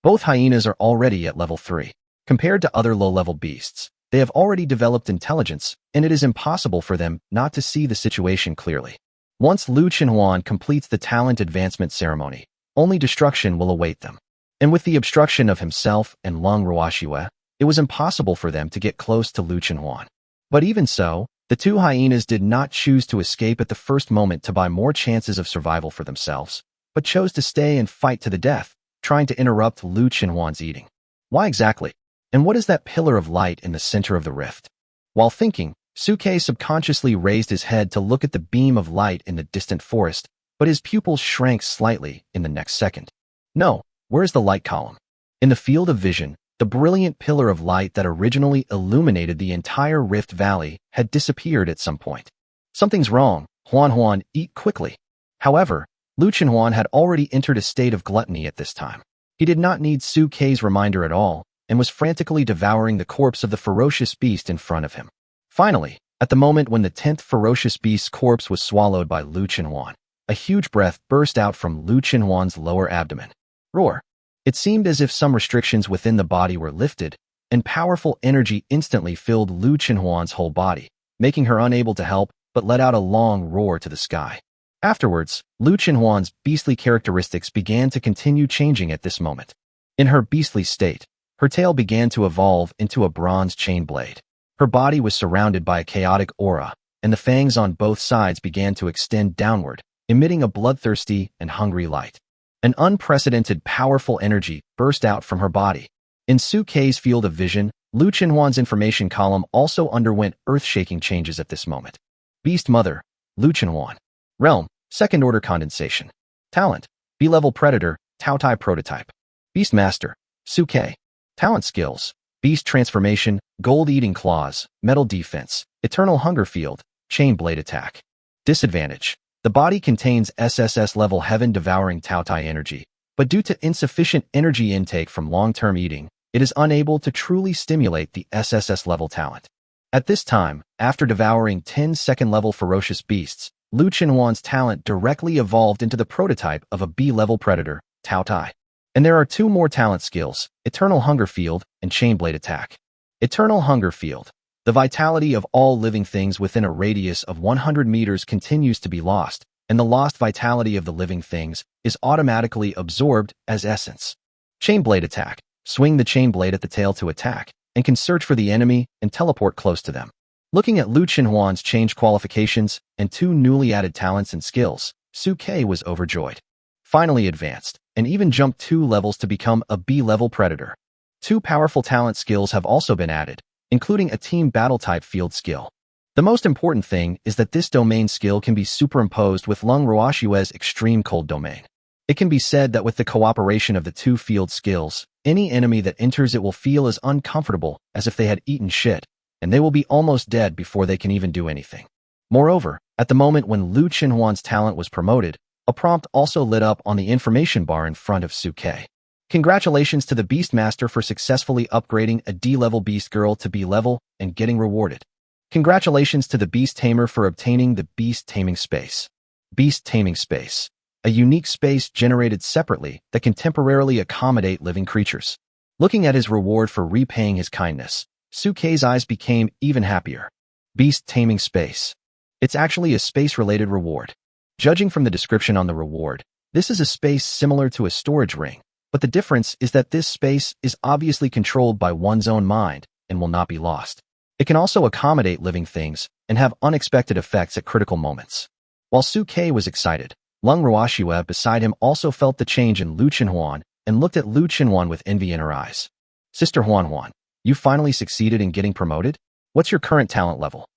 Both hyenas are already at level 3. Compared to other low-level beasts, they have already developed intelligence, and it is impossible for them not to see the situation clearly. Once Lu Chenhuan completes the talent advancement ceremony, only destruction will await them. And with the obstruction of himself and Lung Ruoxue, it was impossible for them to get close to Lu Chenhuan. But even so, the two hyenas did not choose to escape at the first moment to buy more chances of survival for themselves, but chose to stay and fight to the death, trying to interrupt Lu Chenhuan's eating. Why exactly? And what is that pillar of light in the center of the rift? While thinking, Suke subconsciously raised his head to look at the beam of light in the distant forest, but his pupils shrank slightly in the next second. No, where's the light column? In the field of vision, the brilliant pillar of light that originally illuminated the entire Rift Valley had disappeared at some point. Something's wrong, Huan, eat quickly. However, Lu Chenhuan had already entered a state of gluttony at this time. He did not need Su Ke's reminder at all, and was frantically devouring the corpse of the ferocious beast in front of him. Finally, at the moment when the 10th ferocious beast's corpse was swallowed by Lu Chenhuan, a huge breath burst out from Lu Chenhuan's lower abdomen. Roar! It seemed as if some restrictions within the body were lifted, and powerful energy instantly filled Lu Chenhuan's whole body, making her unable to help but let out a long roar to the sky. Afterwards, Lu Chenhuan's beastly characteristics began to continue changing at this moment. In her beastly state, her tail began to evolve into a bronze chain blade. Her body was surrounded by a chaotic aura, and the fangs on both sides began to extend downward, emitting a bloodthirsty and hungry light. An unprecedented powerful energy burst out from her body. In Su Ke's field of vision, Lu Chenhuan's information column also underwent earth-shaking changes at this moment. Beast Mother, Lu Chenhuan. Realm, Second Order Condensation. Talent, B-Level Predator, Taotai Prototype. Beastmaster, Su Ke. Talent Skills, Beast Transformation, Gold Eating Claws, Metal Defense, Eternal Hunger Field, Chain Blade Attack. Disadvantage. The body contains SSS level Heaven Devouring Taotai energy, but due to insufficient energy intake from long-term eating, it is unable to truly stimulate the SSS level talent. At this time, after devouring 10 second-level ferocious beasts, Lu Chenhuan's talent directly evolved into the prototype of a B-level predator, Taotai. And there are two more talent skills, Eternal Hunger Field and Chain Blade Attack. Eternal Hunger Field. The vitality of all living things within a radius of 100 meters continues to be lost, and the lost vitality of the living things is automatically absorbed as essence. Chain Blade Attack. Swing the chain blade at the tail to attack, and can search for the enemy and teleport close to them. Looking at Lu Chenhuan's change qualifications and two newly added talents and skills, Su Ke was overjoyed. Finally advanced, and even jumped 2 levels to become a B-level predator. 2 powerful talent skills have also been added, including a team battle type field skill. The most important thing is that this domain skill can be superimposed with Lung Ruoxue's extreme cold domain. It can be said that with the cooperation of the 2 field skills, any enemy that enters it will feel as uncomfortable as if they had eaten shit, and they will be almost dead before they can even do anything. Moreover, at the moment when Lu Chenhuan's talent was promoted, a prompt also lit up on the information bar in front of Su Ke. Congratulations to the Beastmaster for successfully upgrading a D-level beast girl to B-level and getting rewarded. Congratulations to the Beast Tamer for obtaining the Beast Taming Space. Beast Taming Space. A unique space generated separately that can temporarily accommodate living creatures. Looking at his reward for repaying his kindness, Su Ke's eyes became even happier. Beast Taming Space. It's actually a space-related reward. Judging from the description on the reward, this is a space similar to a storage ring, but the difference is that this space is obviously controlled by one's own mind and will not be lost. It can also accommodate living things and have unexpected effects at critical moments. While Su Ke was excited, Lung Ruoxue beside him also felt the change in Lu Chenhuan and looked at Lu Chenhuan with envy in her eyes. Sister Huan, you finally succeeded in getting promoted? What's your current talent level?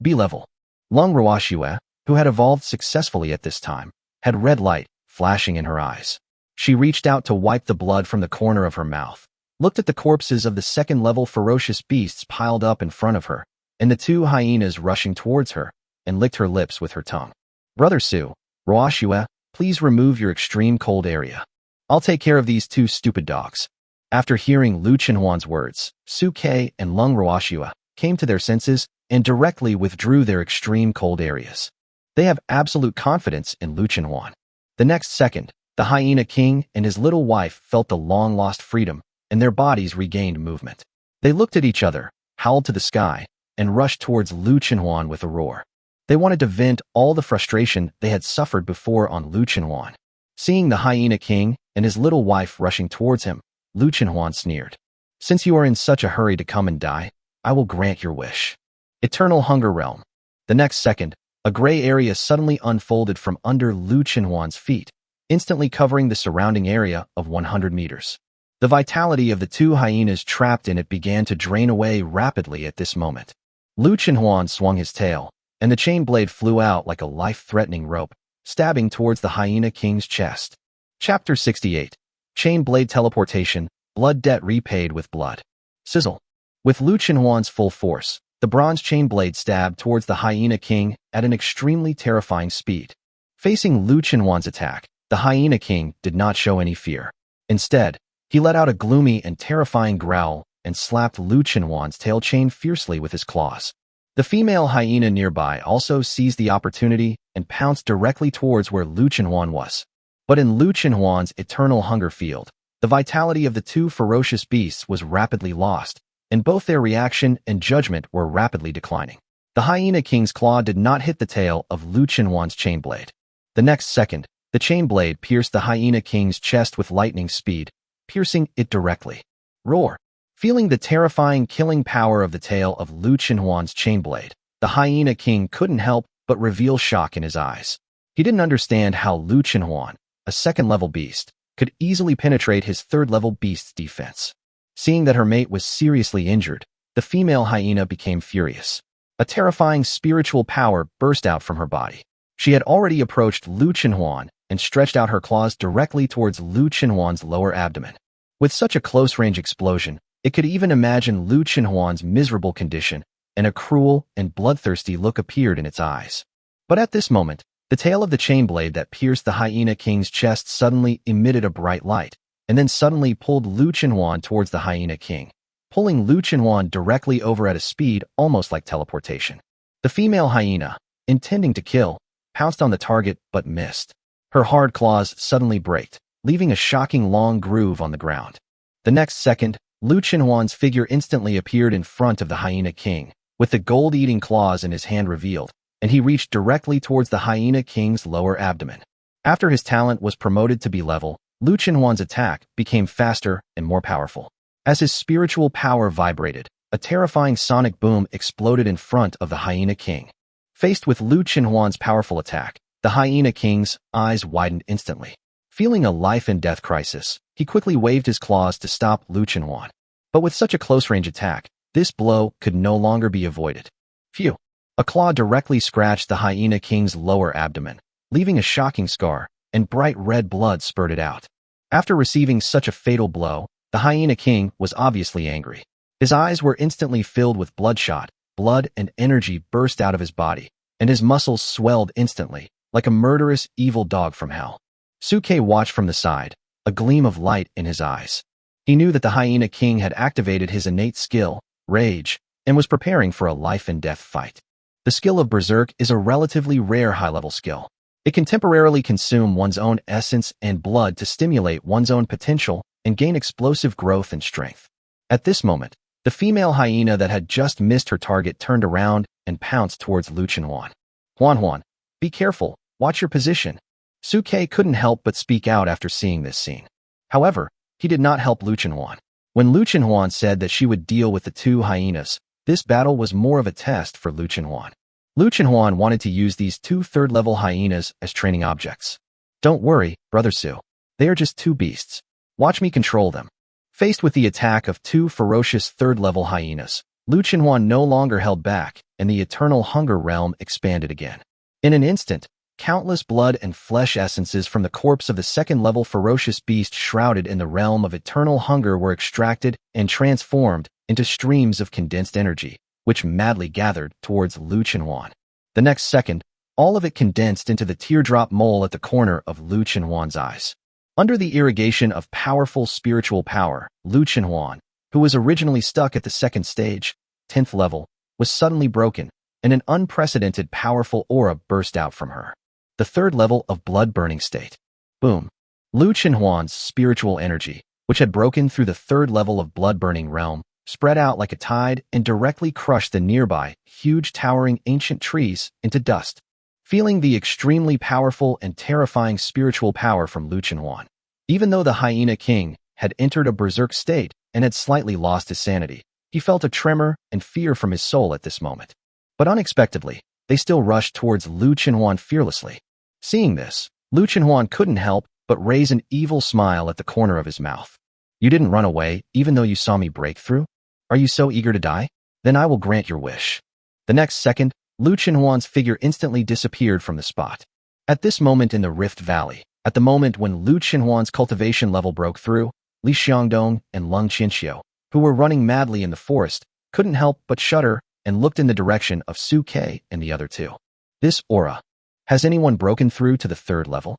B-level. Lung Ruoxue, who had evolved successfully at this time, had red light flashing in her eyes. She reached out to wipe the blood from the corner of her mouth, looked at the corpses of the second-level ferocious beasts piled up in front of her, and the 2 hyenas rushing towards her, and licked her lips with her tongue. Brother Su, Ruoxue, please remove your extreme cold area. I'll take care of these 2 stupid dogs. After hearing Lu Chenhuan's words, Su Ke and Lung Ruoxue came to their senses and directly withdrew their extreme cold areas. They have absolute confidence in Lu Chenhuan. The next second, The hyena king and his little wife felt the long-lost freedom, and their bodies regained movement. They looked at each other, howled to the sky, and rushed towards Lu Chenhuan with a roar. They wanted to vent all the frustration they had suffered before on Lu Chenhuan. Seeing the hyena king and his little wife rushing towards him, Lu Chenhuan sneered. "Since you are in such a hurry to come and die, I will grant your wish." Eternal Hunger Realm. The next second, a gray area suddenly unfolded from under Lu Chenhuan's feet, instantly covering the surrounding area of 100 meters. The vitality of the two hyenas trapped in it began to drain away rapidly at this moment. Lu Chenhuan swung his tail, and the chain blade flew out like a life-threatening rope, stabbing towards the hyena king's chest. Chapter 68. Chain Blade Teleportation, Blood Debt Repaid with Blood. Sizzle. With Lu Chenhuan's full force, the bronze chain blade stabbed towards the hyena king at an extremely terrifying speed. Facing Lu Chenhuan's attack, the hyena king did not show any fear. Instead, he let out a gloomy and terrifying growl and slapped Lu Chenhuan's tail chain fiercely with his claws. The female hyena nearby also seized the opportunity and pounced directly towards where Lu Chenhuan was. But in Lu Chenhuan's eternal hunger field, the vitality of the two ferocious beasts was rapidly lost, and both their reaction and judgment were rapidly declining. The hyena king's claw did not hit the tail of Lu Chenhuan's chain blade. The next second, the chain blade pierced the hyena king's chest with lightning speed, piercing it directly. Roar! Feeling the terrifying killing power of the tail of Lu Chenhuan's chain blade, the hyena king couldn't help but reveal shock in his eyes. He didn't understand how Lu Chenhuan, a second-level beast, could easily penetrate his third-level beast's defense. Seeing that her mate was seriously injured, the female hyena became furious. A terrifying spiritual power burst out from her body. She had already approached Lu Chenhuan and stretched out her claws directly towards Lu Chenhuan's lower abdomen. With such a close-range explosion, it could even imagine Lu Chenhuan's miserable condition, and a cruel and bloodthirsty look appeared in its eyes. But at this moment, the tail of the chain blade that pierced the hyena king's chest suddenly emitted a bright light, and then suddenly pulled Lu Chenhuan towards the hyena king, pulling Lu Chenhuan directly over at a speed almost like teleportation. The female hyena, intending to kill, pounced on the target but missed. Her hard claws suddenly braked, leaving a shocking long groove on the ground. The next second, Lu Chenhuan's figure instantly appeared in front of the hyena king, with the gold-eating claws in his hand revealed, and he reached directly towards the hyena king's lower abdomen. After his talent was promoted to be level, Lu Chenhuan's attack became faster and more powerful. As his spiritual power vibrated, a terrifying sonic boom exploded in front of the hyena king. Faced with Lu Chenhuan's powerful attack, the hyena king's eyes widened instantly. Feeling a life-and-death crisis, he quickly waved his claws to stop Lu Chenhuan. But with such a close-range attack, this blow could no longer be avoided. Phew! A claw directly scratched the hyena king's lower abdomen, leaving a shocking scar, and bright red blood spurted out. After receiving such a fatal blow, the hyena king was obviously angry. His eyes were instantly filled with bloodshot, blood and energy burst out of his body, and his muscles swelled instantly, like a murderous, evil dog from hell. Suke watched from the side, a gleam of light in his eyes. He knew that the hyena king had activated his innate skill, rage, and was preparing for a life-and-death fight. The skill of Berserk is a relatively rare high-level skill. It can temporarily consume one's own essence and blood to stimulate one's own potential and gain explosive growth and strength. At this moment, the female hyena that had just missed her target turned around and pounced towards Lu Chenhuan. "Huan, be careful, watch your position." Suke couldn't help but speak out after seeing this scene. However, he did not help Lu Chenhuan. When Lu Chenhuan said that she would deal with the two hyenas, this battle was more of a test for Lu Chenhuan. Lu Chenhuan wanted to use these two third-level hyenas as training objects. "Don't worry, Brother Su. They are just two beasts. Watch me control them." Faced with the attack of two ferocious third-level hyenas, Lu Chenhuan no longer held back, and the eternal hunger realm expanded again. In an instant, countless blood and flesh essences from the corpse of the second-level ferocious beast shrouded in the realm of eternal hunger were extracted and transformed into streams of condensed energy, which madly gathered towards Lu Chenhuan. The next second, all of it condensed into the teardrop mole at the corner of Lu Chenhuan's eyes. Under the irrigation of powerful spiritual power, Lu Chenhuan, who was originally stuck at the second stage, 10th level, was suddenly broken, and an unprecedented powerful aura burst out from her. The third level of blood-burning state. Boom. Lu Chenhuan's spiritual energy, which had broken through the third level of blood-burning realm, spread out like a tide and directly crushed the nearby, huge towering ancient trees into dust. Feeling the extremely powerful and terrifying spiritual power from Lu Chenhuan, even though the Hyena King had entered a berserk state and had slightly lost his sanity, he felt a tremor and fear from his soul at this moment. But unexpectedly, they still rushed towards Lu Chenhuan fearlessly. Seeing this, Lu Chenhuan couldn't help but raise an evil smile at the corner of his mouth. You didn't run away, even though you saw me break through? Are you so eager to die? Then I will grant your wish. The next second, Lu Chenhuan's figure instantly disappeared from the spot. At this moment in the Rift Valley, at the moment when Lu Chenhuan's cultivation level broke through, Li Xiangdong and Leng Qinxiu, who were running madly in the forest, couldn't help but shudder and looked in the direction of Su Ke and the other two. This aura. Has anyone broken through to the third level?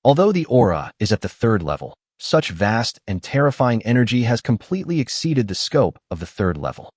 Although the aura is at the third level, such vast and terrifying energy has completely exceeded the scope of the third level.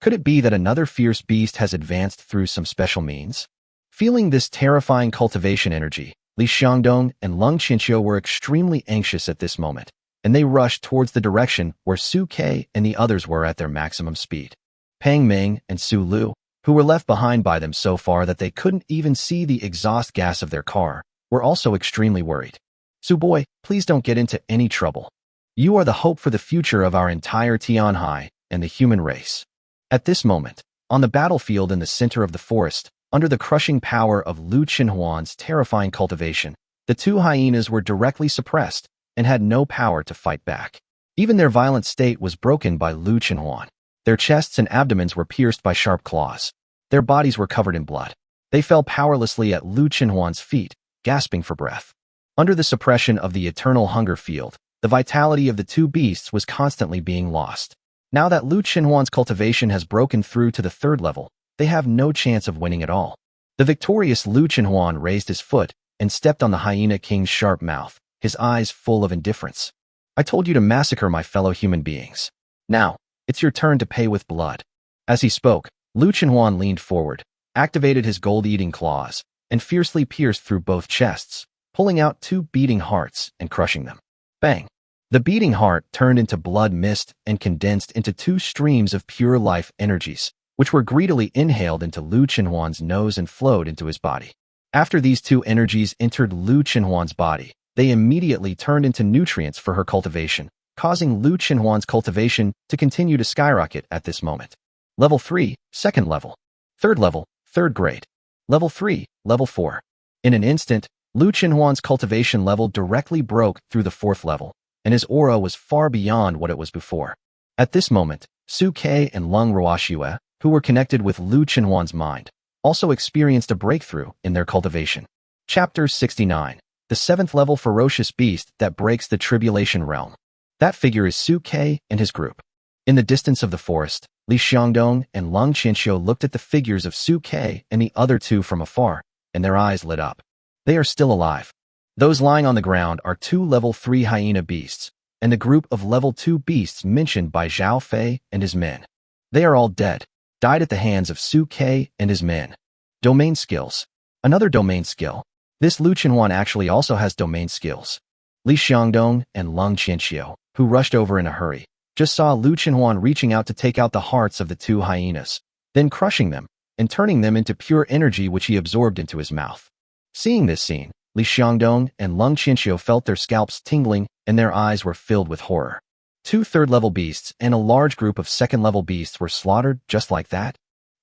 Could it be that another fierce beast has advanced through some special means? Feeling this terrifying cultivation energy, Li Xiangdong and Leng Qinxiu were extremely anxious at this moment, and they rushed towards the direction where Su Ke and the others were at their maximum speed. Pang Ming and Su Lu, who were left behind by them so far that they couldn't even see the exhaust gas of their car, were also extremely worried. Su Boy, please don't get into any trouble. You are the hope for the future of our entire Tianhai and the human race. At this moment, on the battlefield in the center of the forest, under the crushing power of Lu Chenhuan's terrifying cultivation, the two hyenas were directly suppressed and had no power to fight back. Even their violent state was broken by Lu Chenhuan. Their chests and abdomens were pierced by sharp claws. Their bodies were covered in blood. They fell powerlessly at Lu Chenhuan's feet, gasping for breath. Under the suppression of the eternal hunger field, the vitality of the two beasts was constantly being lost. Now that Lu Chenhuan's cultivation has broken through to the third level, they have no chance of winning at all. The victorious Lu Chenhuan raised his foot and stepped on the Hyena King's sharp mouth, his eyes full of indifference. I told you to massacre my fellow human beings. Now, it's your turn to pay with blood. As he spoke, Lu Chenhuan leaned forward, activated his gold-eating claws, and fiercely pierced through both chests, pulling out two beating hearts and crushing them. Bang! The beating heart turned into blood mist and condensed into two streams of pure life energies, which were greedily inhaled into Lu Chenhuan's nose and flowed into his body. After these two energies entered Lu Chenhuan's body, they immediately turned into nutrients for her cultivation, causing Lu Chenhuan's cultivation to continue to skyrocket at this moment. Level 3, second level. Third level, third grade. Level 3, level 4. In an instant, Lu Chenhuan's cultivation level directly broke through the fourth level, and his aura was far beyond what it was before. At this moment, Su Ke and Leng Ruoxue, who were connected with Lu Chenhuan's mind, also experienced a breakthrough in their cultivation. Chapter 69. The seventh level ferocious beast that breaks the tribulation realm. That figure is Su Ke and his group. In the distance of the forest, Li Xiangdong and Leng Qinxiu looked at the figures of Su Ke and the other two from afar, and their eyes lit up. They are still alive. Those lying on the ground are two level 3 hyena beasts, and the group of level 2 beasts mentioned by Zhao Fei and his men. They are all dead, died at the hands of Su Ke and his men. Domain skills. Another domain skill. This Lu Chenhuan actually also has domain skills. Li Xiangdong and Leng Qinxiu, who rushed over in a hurry, just saw Lu Chenhuan reaching out to take out the hearts of the two hyenas, then crushing them and turning them into pure energy which he absorbed into his mouth. Seeing this scene, Li Xiangdong and Leng Qinxiu felt their scalps tingling and their eyes were filled with horror. Two third-level beasts and a large group of second-level beasts were slaughtered just like that.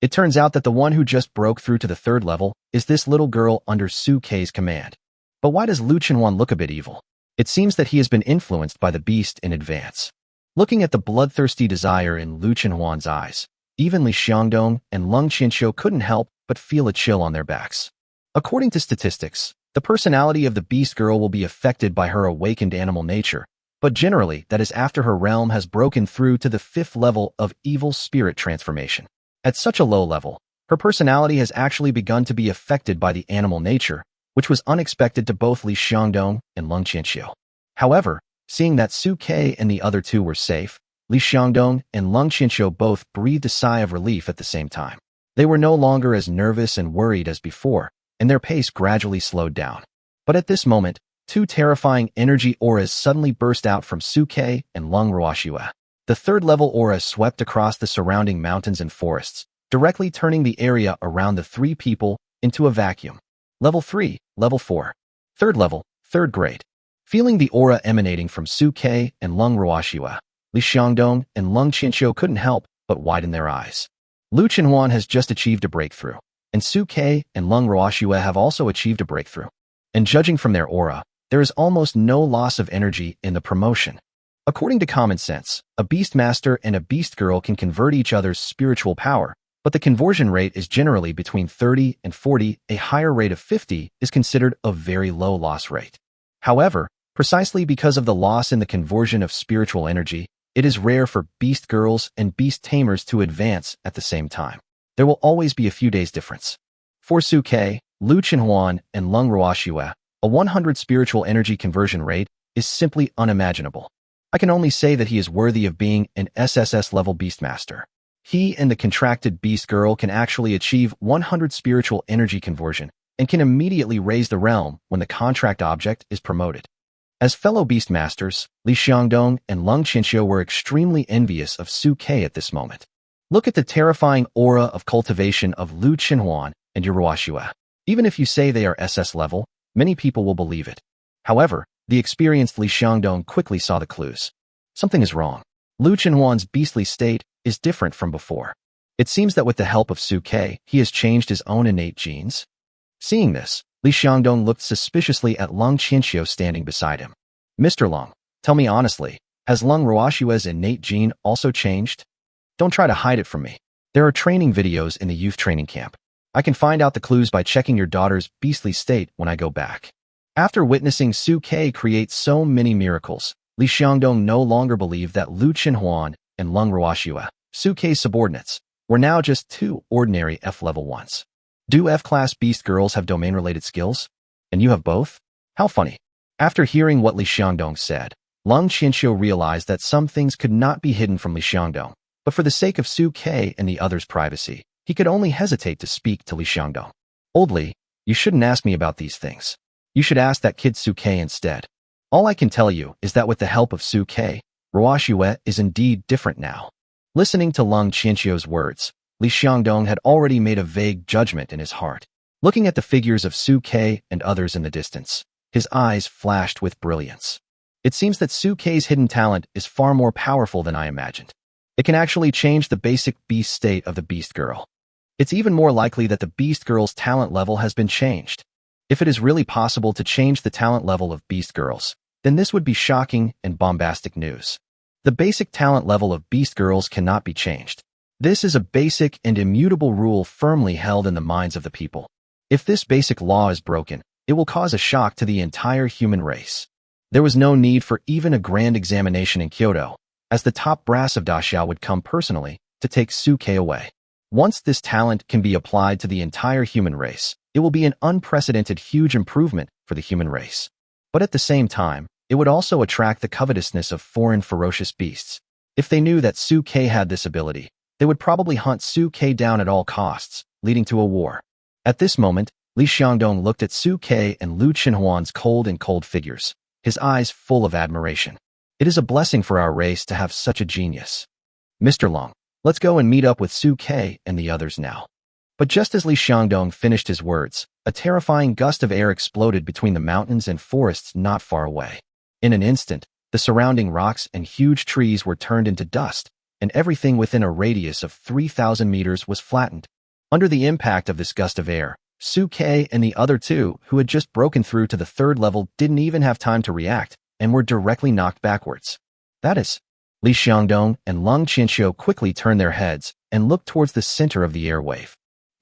It turns out that the one who just broke through to the third level is this little girl under Su Ke's command. But why does Lu Chenhuan look a bit evil? It seems that he has been influenced by the beast in advance. Looking at the bloodthirsty desire in Lu Chenhuan's eyes, even Li Xiangdong and Leng Qinxiu couldn't help but feel a chill on their backs. According to statistics, the personality of the beast girl will be affected by her awakened animal nature, but generally that is after her realm has broken through to the 5th level of evil spirit transformation. At such a low level, her personality has actually begun to be affected by the animal nature, which was unexpected to both Li Xiangdong and Leng Qinxiu. However, seeing that Su Ke and the other two were safe, Li Xiangdong and Leng Qinxiu both breathed a sigh of relief at the same time. They were no longer as nervous and worried as before, and their pace gradually slowed down. But at this moment, two terrifying energy auras suddenly burst out from Suke and Lung Ruashua. The third-level aura swept across the surrounding mountains and forests, directly turning the area around the three people into a vacuum. Level 3, Level 4. Third level, third grade. Feeling the aura emanating from Suke and Lung Ruashua, Li Xiangdong and Lung Qianqiu couldn't help but widen their eyes. Lu Qinhuan has just achieved a breakthrough, and Suke and Lung Ruashua have also achieved a breakthrough. And judging from their aura, there is almost no loss of energy in the promotion. According to common sense, a beastmaster and a beast girl can convert each other's spiritual power, but the conversion rate is generally between 30 and 40. A higher rate of 50 is considered a very low loss rate. However, precisely because of the loss in the conversion of spiritual energy, it is rare for beast girls and beast tamers to advance at the same time. There will always be a few days difference. For Suke, Lu Qinhuan, and Lung Ruashua, a 100 spiritual energy conversion rate is simply unimaginable. I can only say that he is worthy of being an SSS level beastmaster. He and the contracted beast girl can actually achieve 100 spiritual energy conversion and can immediately raise the realm when the contract object is promoted. As fellow beastmasters, Li Xiangdong and Lung Qianqiu were extremely envious of Suke at this moment. Look at the terrifying aura of cultivation of Lu Qinhuan and Ruashua. Even if you say they are SS level, many people will believe it. However, the experienced Li Xiangdong quickly saw the clues. Something is wrong. Lu Qinhuan's beastly state is different from before. It seems that with the help of Suke, he has changed his own innate genes. Seeing this, Li Xiangdong looked suspiciously at Lung Qianqiu standing beside him. Mr. Lung, tell me honestly, has Lung Ruashua's innate gene also changed? Don't try to hide it from me. There are training videos in the youth training camp. I can find out the clues by checking your daughter's beastly state when I go back. After witnessing Suke create so many miracles, Li Xiangdong no longer believed that Lu Qinhuan and Lung Ruashua, Suke's subordinates, were now just two ordinary F-level ones. Do F-class beast girls have domain-related skills? And you have both? How funny. After hearing what Li Xiangdong said, Lung Qianqiu realized that some things could not be hidden from Li Xiangdong, but for the sake of Suke and the others' privacy, he could only hesitate to speak to Li Xiangdong. Old Li, you shouldn't ask me about these things. You should ask that kid Suke instead. All I can tell you is that with the help of Suke, Ruashua is indeed different now. Listening to Lung Qianqiu's words, Li Xiangdong had already made a vague judgment in his heart. Looking at the figures of Suke and others in the distance, his eyes flashed with brilliance. It seems that Suke's hidden talent is far more powerful than I imagined. It can actually change the basic beast state of the beast girl. It's even more likely that the beast girl's talent level has been changed. If it is really possible to change the talent level of beast girls, then this would be shocking and bombastic news. The basic talent level of beast girls cannot be changed. This is a basic and immutable rule firmly held in the minds of the people. If this basic law is broken, it will cause a shock to the entire human race. There was no need for even a grand examination in Kyoto, as the top brass of Daxiao would come personally to take Suke away. Once this talent can be applied to the entire human race, it will be an unprecedented huge improvement for the human race. But at the same time, it would also attract the covetousness of foreign ferocious beasts. If they knew that Suke had this ability, they would probably hunt Suke down at all costs, leading to a war. At this moment, Li Xiangdong looked at Suke and Lu Qinhuan's cold figures, his eyes full of admiration. It is a blessing for our race to have such a genius. Mr. Long, let's go and meet up with Suke and the others now. But just as Li Xiangdong finished his words, a terrifying gust of air exploded between the mountains and forests not far away. In an instant, the surrounding rocks and huge trees were turned into dust, and everything within a radius of 3,000 meters was flattened. Under the impact of this gust of air, Suke and the other two, who had just broken through to the third level, didn't even have time to react and were directly knocked backwards. That is, Li Xiangdong and Lung Qianqiu quickly turned their heads and looked towards the center of the airwave.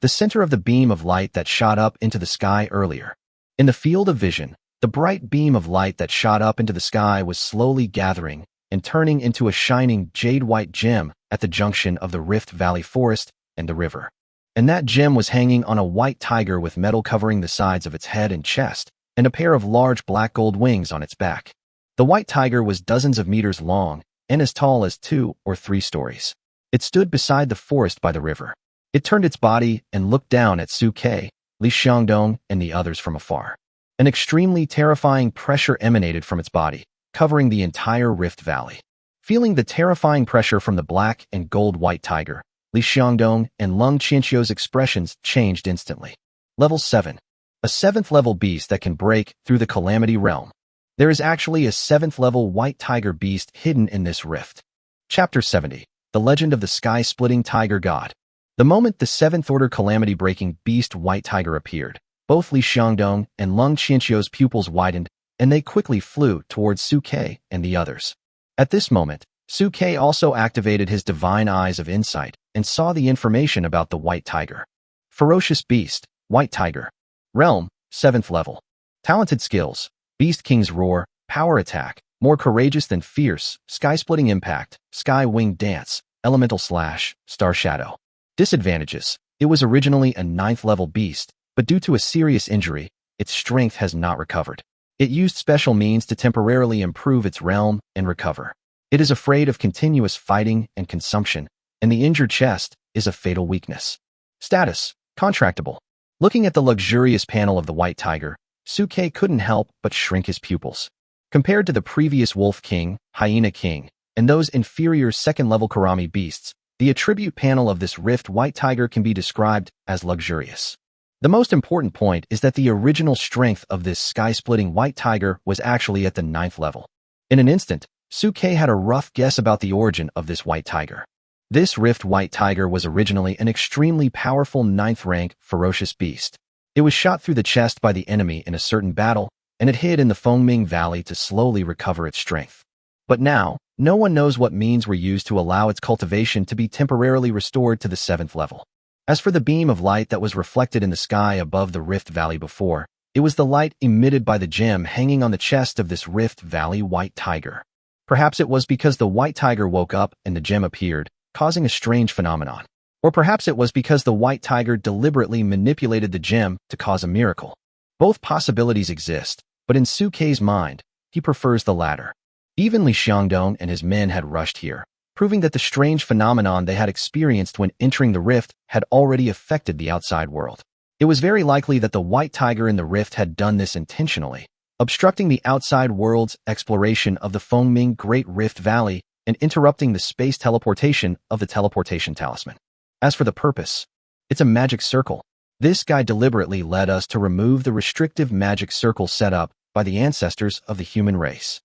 The center of the beam of light that shot up into the sky earlier. In the field of vision, the bright beam of light that shot up into the sky was slowly gathering and turning into a shining jade-white gem at the junction of the Rift Valley Forest and the river. And that gem was hanging on a white tiger with metal covering the sides of its head and chest, and a pair of large black gold wings on its back. The white tiger was dozens of meters long and as tall as 2 or 3 stories. It stood beside the forest by the river. It turned its body and looked down at Suke, Li Xiangdong, and the others from afar. An extremely terrifying pressure emanated from its body, covering the entire Rift Valley. Feeling the terrifying pressure from the black and gold white tiger, Li Xiangdong and Lung Qianqiu's expressions changed instantly. Level 7. A 7th level beast that can break through the Calamity Realm. There is actually a 7th level white tiger beast hidden in this rift. Chapter 70. The Legend of the Sky-Splitting Tiger God. The moment the 7th Order Calamity-breaking beast white tiger appeared, both Li Xiangdong and Lung Qianqiu's pupils widened, and they quickly flew towards Su Ke and the others. At this moment, Su Ke also activated his divine eyes of insight and saw the information about the white tiger. Ferocious beast, white tiger. Realm, 7th level. Talented skills, Beast King's Roar, Power Attack, more courageous than fierce, Sky-Splitting Impact, Sky Winged Dance, Elemental Slash, Star Shadow. Disadvantages. It was originally a 9th level beast, but due to a serious injury, its strength has not recovered. It used special means to temporarily improve its realm and recover. It is afraid of continuous fighting and consumption, and the injured chest is a fatal weakness. Status, contractable. Looking at the luxurious panel of the white tiger, Su Ke couldn't help but shrink his pupils. Compared to the previous Wolf King, Hyena King, and those inferior 2nd-level Karami beasts, the attribute panel of this rift white tiger can be described as luxurious. The most important point is that the original strength of this sky-splitting white tiger was actually at the 9th level. In an instant, Su Ke had a rough guess about the origin of this white tiger. This rift white tiger was originally an extremely powerful 9th-rank ferocious beast. It was shot through the chest by the enemy in a certain battle, and it hid in the Fengming Valley to slowly recover its strength. But now, no one knows what means were used to allow its cultivation to be temporarily restored to the 7th level. As for the beam of light that was reflected in the sky above the Rift Valley before, it was the light emitted by the gem hanging on the chest of this Rift Valley white tiger. Perhaps it was because the white tiger woke up and the gem appeared, causing a strange phenomenon. Or perhaps it was because the white tiger deliberately manipulated the gem to cause a miracle. Both possibilities exist, but in Su Ke's mind, he prefers the latter. Even Li Xiangdong and his men had rushed here, proving that the strange phenomenon they had experienced when entering the rift had already affected the outside world. It was very likely that the white tiger in the rift had done this intentionally, obstructing the outside world's exploration of the Fengming Great Rift Valley and interrupting the space teleportation of the teleportation talisman. As for the purpose, it's a magic circle. This guy deliberately led us to remove the restrictive magic circle set up by the ancestors of the human race.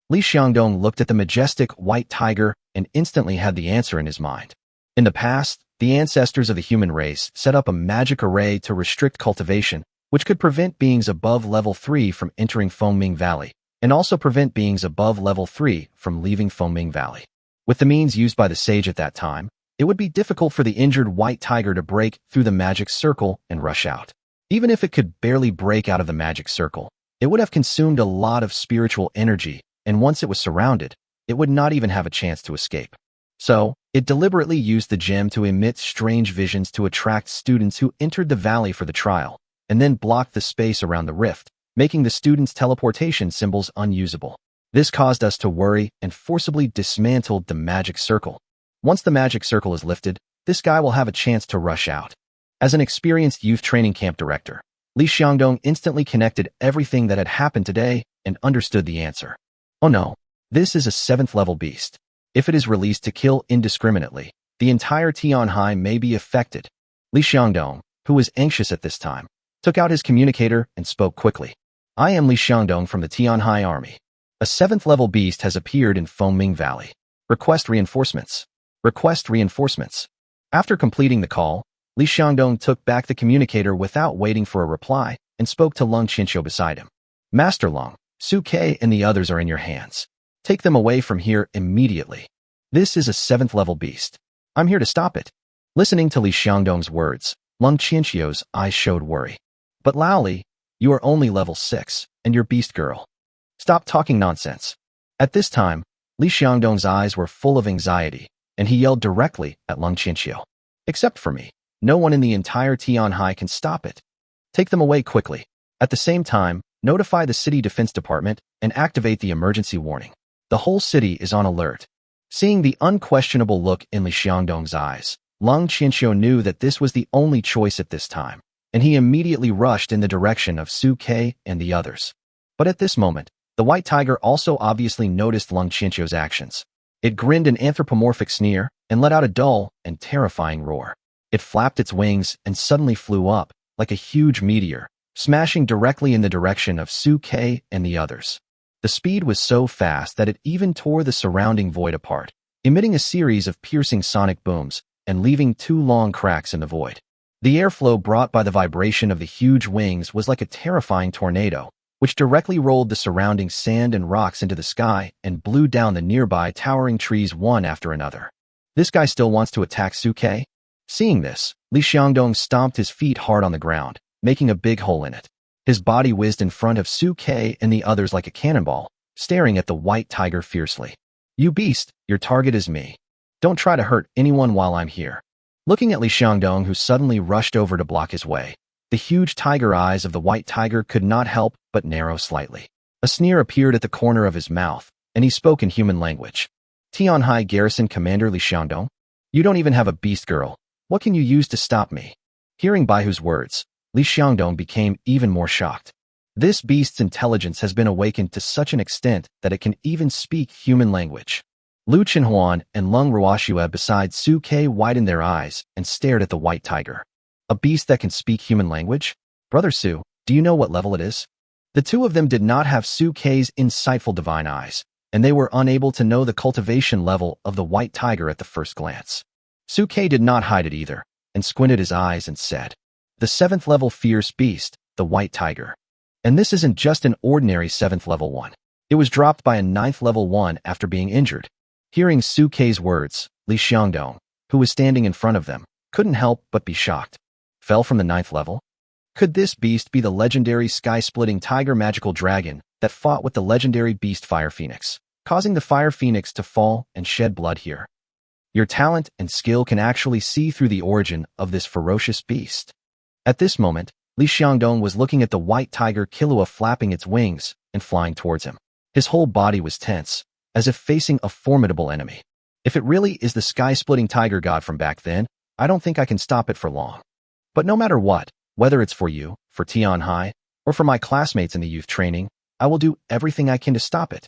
Li Xiangdong looked at the majestic white tiger and instantly had the answer in his mind. In the past, the ancestors of the human race set up a magic array to restrict cultivation, which could prevent beings above level 3 from entering Fengming Valley, and also prevent beings above level 3 from leaving Fengming Valley. With the means used by the sage at that time, it would be difficult for the injured white tiger to break through the magic circle and rush out. Even if it could barely break out of the magic circle, it would have consumed a lot of spiritual energy, and once it was surrounded, it would not even have a chance to escape. So, it deliberately used the gem to emit strange visions to attract students who entered the valley for the trial, and then blocked the space around the rift, making the students' teleportation symbols unusable. This caused us to worry and forcibly dismantled the magic circle. Once the magic circle is lifted, this guy will have a chance to rush out. As an experienced youth training camp director, Li Xiangdong instantly connected everything that had happened today and understood the answer. Oh no, this is a 7th level beast. If it is released to kill indiscriminately, the entire Tianhai may be affected. Li Xiangdong, who was anxious at this time, took out his communicator and spoke quickly. I am Li Xiangdong from the Tianhai army. A 7th level beast has appeared in Fengming Valley. Request reinforcements. Request reinforcements. After completing the call, Li Xiangdong took back the communicator without waiting for a reply and spoke to Lung Qianqiu beside him. Master Lung, Su Ke and the others are in your hands. Take them away from here immediately. This is a 7th level beast. I'm here to stop it. Listening to Li Xiangdong's words, Lung Qianqiu's eyes showed worry. But Laoli, you are only level 6, and you're beast girl. Stop talking nonsense. At this time, Li Xiangdong's eyes were full of anxiety, and he yelled directly at Lung Qianqiu. Except for me, no one in the entire Tianhai can stop it. Take them away quickly. At the same time, notify the city defense department and activate the emergency warning. The whole city is on alert. Seeing the unquestionable look in Li Xiangdong's eyes, Lung Qianqiu knew that this was the only choice at this time. and he immediately rushed in the direction of Suke and the others. But at this moment, the white tiger also obviously noticed Lung Qianqiu's actions. It grinned an anthropomorphic sneer and let out a dull and terrifying roar. It flapped its wings and suddenly flew up, like a huge meteor, smashing directly in the direction of Suke and the others. The speed was so fast that it even tore the surrounding void apart, emitting a series of piercing sonic booms and leaving 2 long cracks in the void. The airflow brought by the vibration of the huge wings was like a terrifying tornado, which directly rolled the surrounding sand and rocks into the sky and blew down the nearby towering trees one after another. This guy still wants to attack Suke? Seeing this, Li Xiangdong stomped his feet hard on the ground, making a big hole in it. His body whizzed in front of Suke and the others like a cannonball, staring at the white tiger fiercely. "You beast, your target is me. Don't try to hurt anyone while I'm here." Looking at Li Xiangdong, who suddenly rushed over to block his way, the huge tiger eyes of the white tiger could not help but narrow slightly. A sneer appeared at the corner of his mouth, and he spoke in human language. "Tianhai Garrison Commander Li Xiangdong? You don't even have a beast girl. What can you use to stop me?" Hearing Baihu's words, Li Xiangdong became even more shocked. This beast's intelligence has been awakened to such an extent that it can even speak human language. Lu Qinhuan and Lung Ruoxue beside Suke widened their eyes and stared at the white tiger. A beast that can speak human language? Brother Su, do you know what level it is? The two of them did not have Suke's insightful divine eyes, and they were unable to know the cultivation level of the white tiger at the first glance. Suke did not hide it either, and squinted his eyes and said, "The 7th level fierce beast, the white tiger. And this isn't just an ordinary 7th level one. It was dropped by a 9th level one after being injured." Hearing Suke's words, Li Xiangdong, who was standing in front of them, couldn't help but be shocked. Fell from the 9th level? Could this beast be the legendary sky-splitting tiger magical dragon that fought with the legendary beast Fire Phoenix, causing the Fire Phoenix to fall and shed blood here? Your talent and skill can actually see through the origin of this ferocious beast. At this moment, Li Xiangdong was looking at the white tiger Killua flapping its wings and flying towards him. His whole body was tense, as if facing a formidable enemy. If it really is the sky-splitting tiger god from back then, I don't think I can stop it for long. But no matter what, whether it's for you, for Tianhai, or for my classmates in the youth training, I will do everything I can to stop it.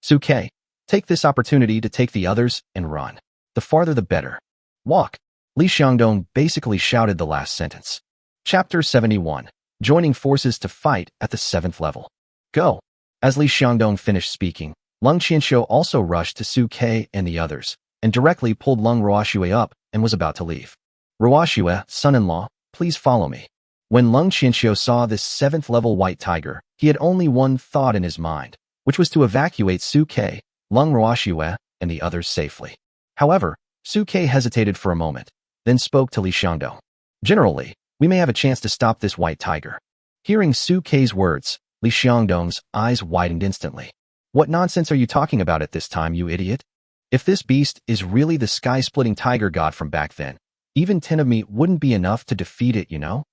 Suke, take this opportunity to take the others and run. The farther the better. Walk. Li Xiangdong basically shouted the last sentence. Chapter 71. Joining forces to fight at the 7th level. Go. As Li Xiangdong finished speaking, Lung Qianqiu also rushed to Suke and the others, and directly pulled Lung Ruoxue up and was about to leave. "Ruoxue, son-in-law, please follow me." When Lung Qianqiu saw this 7th level white tiger, he had only one thought in his mind, which was to evacuate Suke, Lung Ruoxue, and the others safely. However, Suke hesitated for a moment, then spoke to Li Xiangdong. "Generally, we may have a chance to stop this white tiger." Hearing Suke's words, Li Xiangdong's eyes widened instantly. "What nonsense are you talking about at this time, you idiot? If this beast is really the sky-splitting tiger god from back then, even 10 of me wouldn't be enough to defeat it, you know?"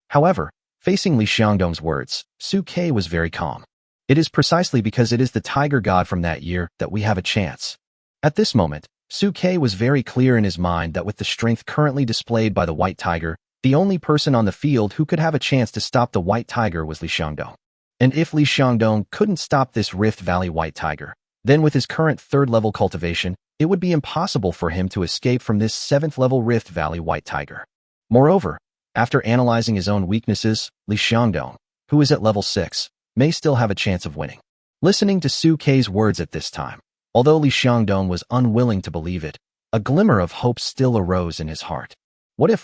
However, facing Li Xiangdong's words, Suke was very calm. "It is precisely because it is the tiger god from that year that we have a chance." At this moment, Suke was very clear in his mind that with the strength currently displayed by the white tiger, the only person on the field who could have a chance to stop the white tiger was Li Xiangdong. And if Li Xiangdong couldn't stop this Rift Valley white tiger, then with his current 3rd level cultivation, it would be impossible for him to escape from this 7th level Rift Valley white tiger. Moreover, after analyzing his own weaknesses, Li Xiangdong, who is at level 6, may still have a chance of winning. Listening to Suke's words at this time, although Li Xiangdong was unwilling to believe it, a glimmer of hope still arose in his heart. What if?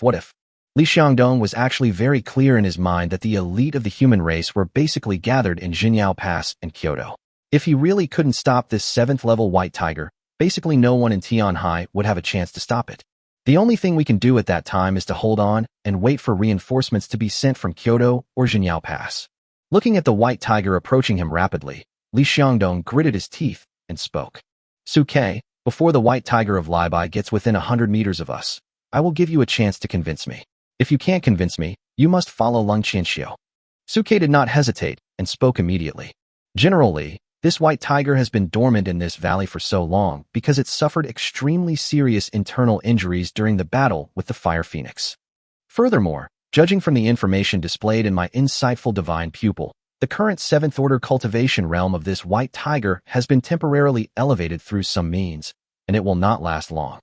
Li Xiangdong was actually very clear in his mind that the elite of the human race were basically gathered in Jinyao Pass and Kyoto. If he really couldn't stop this 7th level white tiger, basically no one in Tianhai would have a chance to stop it. The only thing we can do at that time is to hold on and wait for reinforcements to be sent from Kyoto or Jinyao Pass. Looking at the white tiger approaching him rapidly, Li Xiangdong gritted his teeth and spoke. "Suke, before the white tiger of Libai gets within 100 meters of us, I will give you a chance to convince me. If you can't convince me, you must follow Lung Qianqiu." Suke did not hesitate and spoke immediately. "Generally, this white tiger has been dormant in this valley for so long because it suffered extremely serious internal injuries during the battle with the Fire Phoenix. Furthermore, Judging from the information displayed in my insightful divine pupil, the current 7th order cultivation realm of this white tiger has been temporarily elevated through some means, and it will not last long.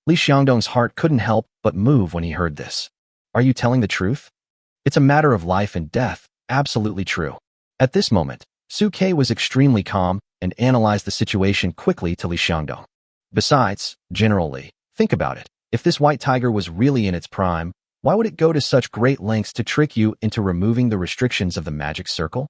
Li Xiangdong's heart couldn't help but move when he heard this. Are you telling the truth? It's a matter of life and death, absolutely true. At this moment, Su Ke was extremely calm and analyzed the situation quickly to Li Xiangdong. Besides, General Li, think about it. If this white tiger was really in its prime, why would it go to such great lengths to trick you into removing the restrictions of the magic circle?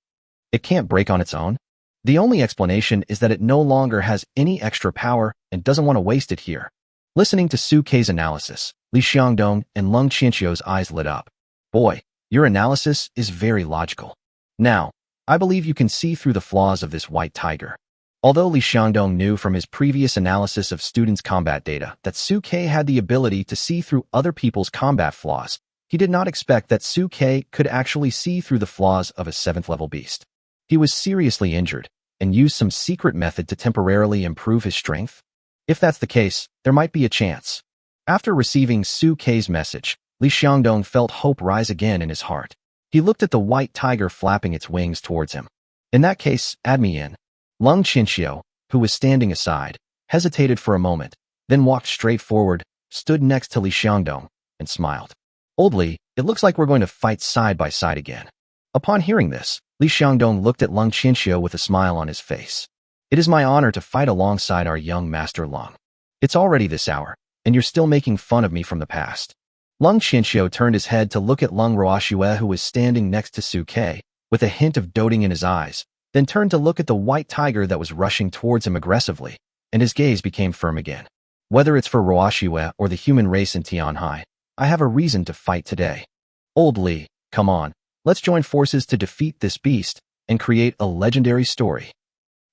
It can't break on its own. The only explanation is that it no longer has any extra power and doesn't want to waste it here. Listening to Su Ke's analysis, Li Xiangdong and Lung Qianqiu's eyes lit up. Boy, your analysis is very logical. Now, I believe you can see through the flaws of this white tiger. Although Li Xiangdong knew from his previous analysis of students' combat data that Su Ke had the ability to see through other people's combat flaws, he did not expect that Su Ke could actually see through the flaws of a 7th-level beast. He was seriously injured and used some secret method to temporarily improve his strength. If that's the case, there might be a chance. After receiving Su Ke's message, Li Xiangdong felt hope rise again in his heart. He looked at the white tiger flapping its wings towards him. In that case, add me in. Lung Qianqiu, who was standing aside, hesitated for a moment, then walked straight forward, stood next to Li Xiangdong, and smiled. Old Li, it looks like we're going to fight side by side again. Upon hearing this, Li Xiangdong looked at Lung Qianqiu with a smile on his face. It is my honor to fight alongside our young master Lung. It's already this hour, and you're still making fun of me from the past. Lung Qianqiu turned his head to look at Lung Ruoxue, who was standing next to Su Ke, with a hint of doting in his eyes, then turned to look at the white tiger that was rushing towards him aggressively, and his gaze became firm again. Whether it's for Ruoxue or the human race in Tianhai, I have a reason to fight today. Old Li, come on, let's join forces to defeat this beast and create a legendary story.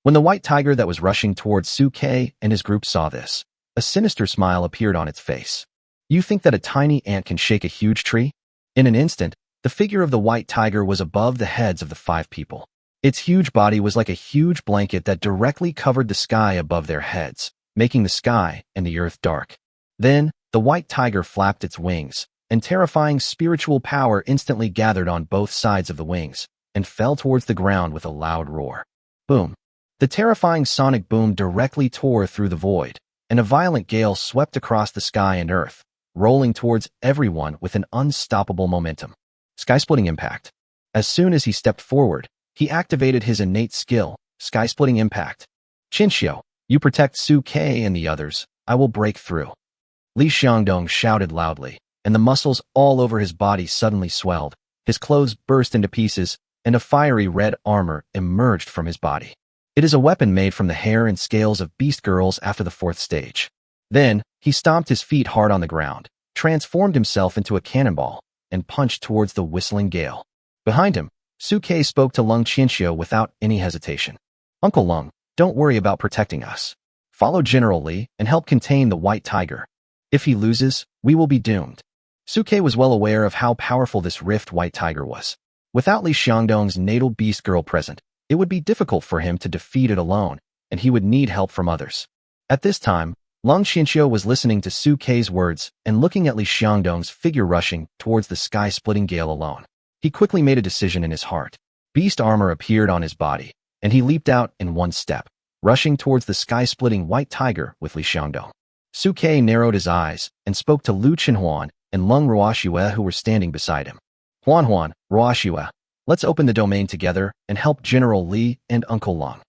When the white tiger that was rushing towards Su Ke and his group saw this, a sinister smile appeared on its face. You think that a tiny ant can shake a huge tree? In an instant, the figure of the white tiger was above the heads of the 5 people. Its huge body was like a huge blanket that directly covered the sky above their heads, making the sky and the earth dark. Then, the white tiger flapped its wings, and terrifying spiritual power instantly gathered on both sides of the wings, and fell towards the ground with a loud roar. Boom. The terrifying sonic boom directly tore through the void, and a violent gale swept across the sky and earth, rolling towards everyone with an unstoppable momentum. Sky-splitting impact. As soon as he stepped forward, he activated his innate skill, Sky-Splitting Impact. Qianqiu, you protect Su Ke and the others. I will break through. Li Xiangdong shouted loudly, and the muscles all over his body suddenly swelled. His clothes burst into pieces, and a fiery red armor emerged from his body. It is a weapon made from the hair and scales of beast girls after the 4th stage. Then, he stomped his feet hard on the ground, transformed himself into a cannonball, and punched towards the whistling gale. Behind him, Su Ke spoke to Lung Qianqiu without any hesitation. Uncle Lung, don't worry about protecting us. Follow General Li and help contain the white tiger. If he loses, we will be doomed. Su Ke was well aware of how powerful this rift white tiger was. Without Li Xiangdong's natal beast girl present, it would be difficult for him to defeat it alone, and he would need help from others. At this time, Lung Qianqiu was listening to Su Ke's words and looking at Li Xiangdong's figure rushing towards the sky-splitting gale alone. He quickly made a decision in his heart. Beast armor appeared on his body, and he leaped out in one step, rushing towards the sky-splitting white tiger with Li Xiangdong. Su Ke narrowed his eyes and spoke to Lu Chenhuan and Lung Ruoxue, who were standing beside him. Huan, Ruoxue, let's open the domain together and help General Li and Uncle Lung.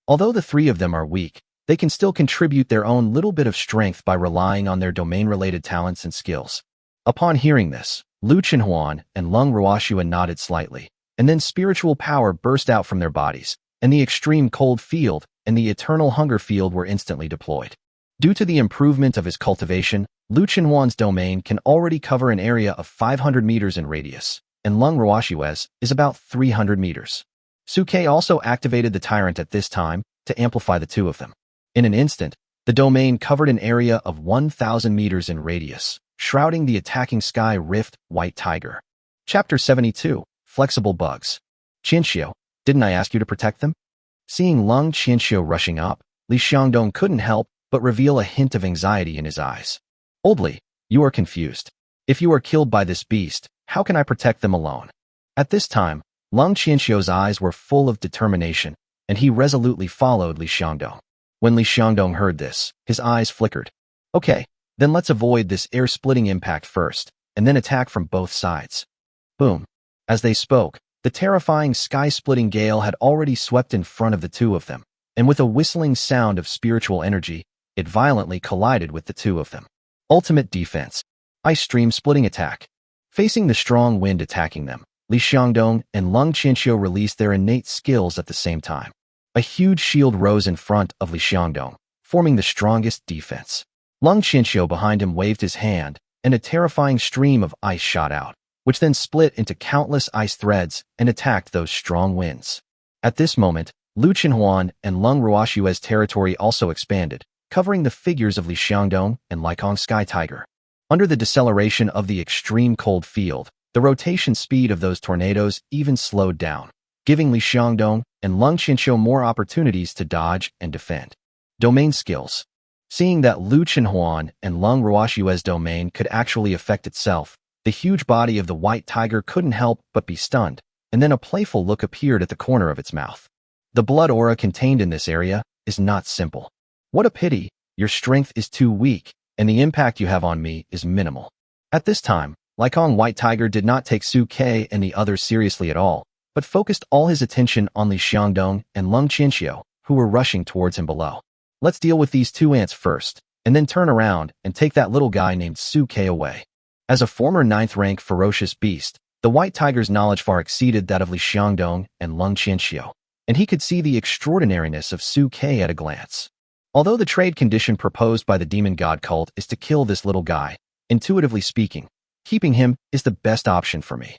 Although the 3 of them are weak, they can still contribute their own little bit of strength by relying on their domain-related talents and skills. Upon hearing this, Lu Chenhuan and Lung Ruoxue nodded slightly, and then spiritual power burst out from their bodies, and the extreme cold field and the eternal hunger field were instantly deployed. Due to the improvement of his cultivation, Lu Chenhuan's domain can already cover an area of 500 meters in radius, and Lung Ruoxue's is about 300 meters. Su Ke also activated the tyrant at this time to amplify the 2 of them. In an instant, the domain covered an area of 1,000 meters in radius, shrouding the attacking sky rift white tiger. Chapter 72, Flexible Bugs. Qianqiu, didn't I ask you to protect them? Seeing Lung Qianqiu rushing up, Li Xiangdong couldn't help but reveal a hint of anxiety in his eyes. Old Li, you are confused. If you are killed by this beast, How can I protect them alone? At this time, Lung Qianxiu's eyes were full of determination, and he resolutely followed Li Xiangdong. When Li Xiangdong heard this, his eyes flickered. Okay, then let's avoid this air-splitting impact first, and then attack from both sides. Boom. As they spoke, the terrifying sky-splitting gale had already swept in front of the two of them, and with a whistling sound of spiritual energy, it violently collided with the two of them. Ultimate defense. Ice stream splitting attack. Facing the strong wind attacking them, Li Xiangdong and Lung Qianxiu released their innate skills at the same time. A huge shield rose in front of Li Xiangdong, forming the strongest defense. Lung Qianxiu behind him waved his hand, and a terrifying stream of ice shot out, which then split into countless ice threads and attacked those strong winds. At this moment, Lu Qinhuan and Lung Ruoshue's territory also expanded, covering the figures of Li Xiangdong and Laikong Sky Tiger. Under the deceleration of the extreme cold field, the rotation speed of those tornadoes even slowed down, giving Li Xiangdong and Lung Qianxiu more opportunities to dodge and defend. Domain skills. Seeing that Lu Qinhuan and Lung Ruoshue's domain could actually affect itself, the huge body of the white tiger couldn't help but be stunned, and then a playful look appeared at the corner of its mouth. The blood aura contained in this area is not simple. What a pity, your strength is too weak, and the impact you have on me is minimal. At this time, Laikong White Tiger did not take Su Ke and the others seriously at all, but focused all his attention on Li Xiangdong and Lung Qianxiu, who were rushing towards him below. Let's deal with these two ants first, and then turn around and take that little guy named Su Ke away. As a former 9th rank ferocious beast, the White Tiger's knowledge far exceeded that of Li Xiangdong and Lung Qianxiu, and he could see the extraordinariness of Su Ke at a glance. Although the trade condition proposed by the demon god cult is to kill this little guy, intuitively speaking, keeping him is the best option for me.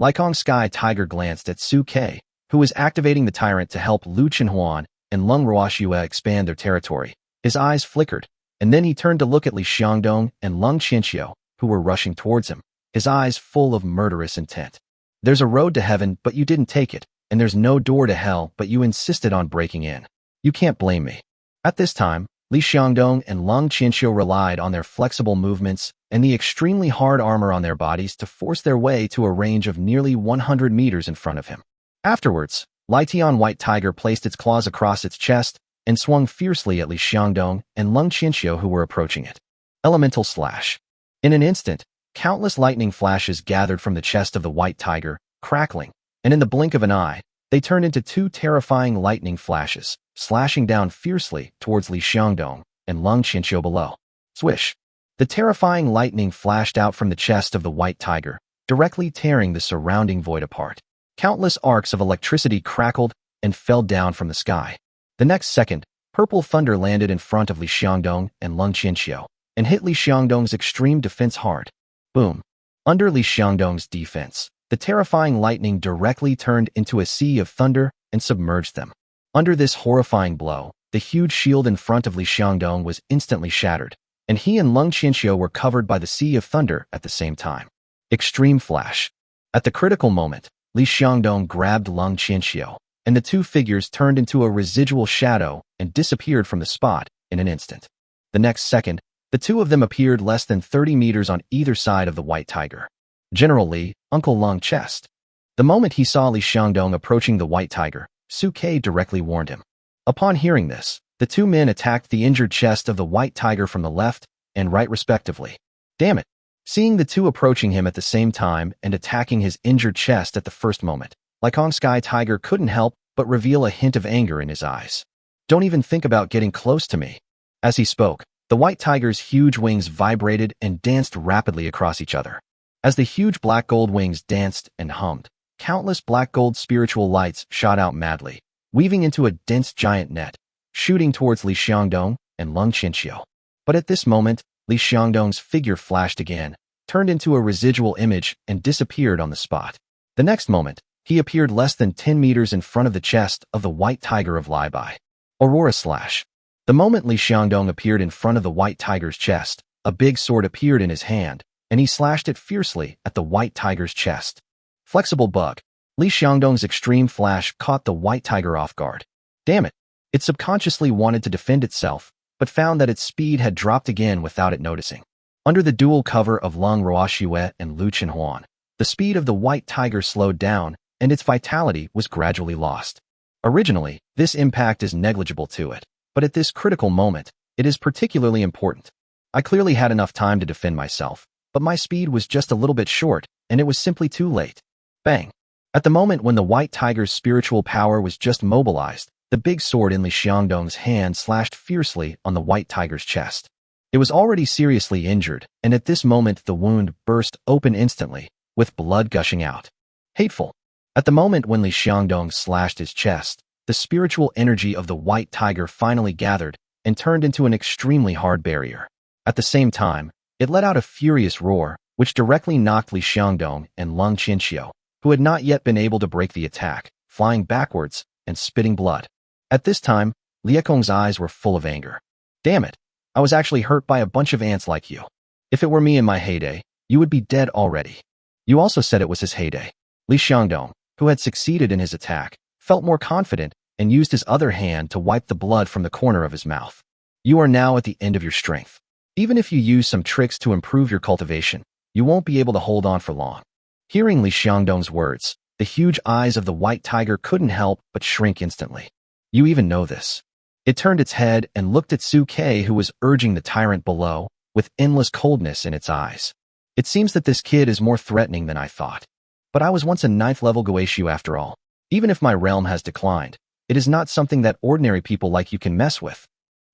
Laikong Sky Tiger glanced at Su Ke, who was activating the tyrant to help Lu Qinhuan and Lung Ruoshue expand their territory. His eyes flickered, and then he turned to look at Li Xiangdong and Lung Qianxiu, who were rushing towards him, his eyes full of murderous intent. There's a road to heaven, but you didn't take it, and there's no door to hell, but you insisted on breaking in. You can't blame me. At this time, Li Xiangdong and Lung Qianxiu relied on their flexible movements and the extremely hard armor on their bodies to force their way to a range of nearly 100 meters in front of him. Afterwards, Lition White Tiger placed its claws across its chest and swung fiercely at Li Xiangdong and Lung Qianxiu, who were approaching it. Elemental Slash. In an instant, countless lightning flashes gathered from the chest of the White Tiger, crackling, and in the blink of an eye, they turned into two terrifying lightning flashes, slashing down fiercely towards Li Xiangdong and Lung Qianxiu below. Swish! The terrifying lightning flashed out from the chest of the White Tiger, directly tearing the surrounding void apart. Countless arcs of electricity crackled and fell down from the sky. The next second, purple thunder landed in front of Li Xiangdong and Lung Qianxiu, and hit Li Xiangdong's extreme defense hard. Boom! Under Li Xiangdong's defense, the terrifying lightning directly turned into a sea of thunder and submerged them. Under this horrifying blow, the huge shield in front of Li Xiangdong was instantly shattered, and he and Lung Qianxiu were covered by the sea of thunder at the same time. Extreme Flash. At the critical moment, Li Xiangdong grabbed Lung Qianxiu, and the two figures turned into a residual shadow and disappeared from the spot in an instant. The next second, the two of them appeared less than 30 meters on either side of the White Tiger. General Li, Uncle Lung chest. The moment he saw Li Xiangdong approaching the White Tiger, Su Ke directly warned him. Upon hearing this, the two men attacked the injured chest of the White Tiger from the left and right respectively. Damn it! Seeing the two approaching him at the same time and attacking his injured chest at the first moment, Laikong Sky Tiger couldn't help but reveal a hint of anger in his eyes. Don't even think about getting close to me. As he spoke, the White Tiger's huge wings vibrated and danced rapidly across each other. As the huge black gold wings danced and hummed, countless black gold spiritual lights shot out madly, weaving into a dense giant net, shooting towards Li Xiangdong and Lung Qianxiu. But at this moment, Li Xiangdong's figure flashed again, turned into a residual image, and disappeared on the spot. The next moment, he appeared less than 10 meters in front of the chest of the White Tiger of Libai. Aurora Slash. The moment Li Xiangdong appeared in front of the White Tiger's chest, a big sword appeared in his hand, and he slashed it fiercely at the White Tiger's chest. Flexible Bug. Li Xiangdong's extreme flash caught the White Tiger off guard. Damn it! It subconsciously wanted to defend itself, but found that its speed had dropped again without it noticing. Under the dual cover of Lung Ruoshue and Lu Qinhuan, The speed of the white tiger slowed down, and its vitality was gradually lost. Originally, this impact is negligible to it, but at this critical moment, it is particularly important. I clearly had enough time to defend myself, but my speed was just a little bit short, and it was simply too late. Bang! At the moment when the white tiger's spiritual power was just mobilized, the big sword in Li Xiangdong's hand slashed fiercely on the white tiger's chest. It was already seriously injured, and at this moment the wound burst open instantly, with blood gushing out. Hateful. At the moment when Li Xiangdong slashed his chest, the spiritual energy of the white tiger finally gathered and turned into an extremely hard barrier. At the same time, it let out a furious roar, which directly knocked Li Xiangdong and Lung Qinxiu, who had not yet been able to break the attack, flying backwards and spitting blood. At this time, Liekong's eyes were full of anger. Damn it! I was actually hurt by a bunch of ants like you. If it were me in my heyday, you would be dead already. You also said it was his heyday. Li Xiangdong, who had succeeded in his attack, felt more confident and used his other hand to wipe the blood from the corner of his mouth. You are now at the end of your strength. Even if you use some tricks to improve your cultivation, you won't be able to hold on for long. Hearing Li Xiangdong's words, the huge eyes of the white tiger couldn't help but shrink instantly. You even know this. It turned its head and looked at Su Ke, who was urging the tyrant below, with endless coldness in its eyes. It seems that this kid is more threatening than I thought. But I was once a 9th-level Goeishu after all. Even if my realm has declined, it is not something that ordinary people like you can mess with.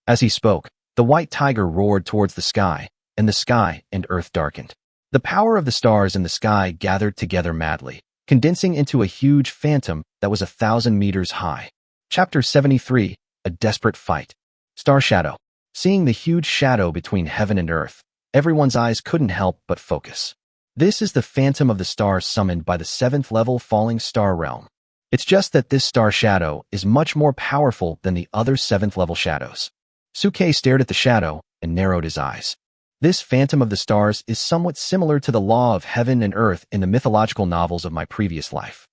As he spoke, the white tiger roared towards the sky and earth darkened. The power of the stars in the sky gathered together madly, condensing into a huge phantom that was 1,000 meters high. Chapter 73, A Desperate Fight. Star Shadow. Seeing the huge shadow between heaven and earth, everyone's eyes couldn't help but focus. This is the phantom of the stars summoned by the 7th-level falling star realm. It's just that this star shadow is much more powerful than the other 7th-level shadows. Su Ke stared at the shadow and narrowed his eyes. This phantom of the stars is somewhat similar to the law of heaven and earth in the mythological novels of my previous life.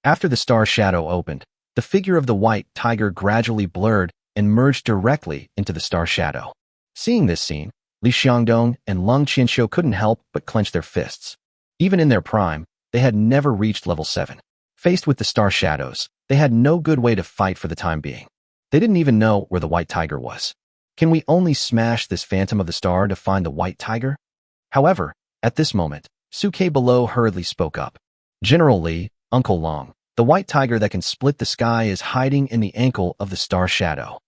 After the star shadow opened, the figure of the white tiger gradually blurred and merged directly into the star shadow. Seeing this scene, Li Xiangdong and Lung Qinxiu couldn't help but clench their fists. Even in their prime, they had never reached level 7. Faced with the star shadows, they had no good way to fight for the time being. They didn't even know where the white tiger was. Can we only smash this phantom of the star to find the white tiger? However, at this moment, Su Ke below hurriedly spoke up. General Li, Uncle Long, the white tiger that can split the sky is hiding in the ankle of the star shadow.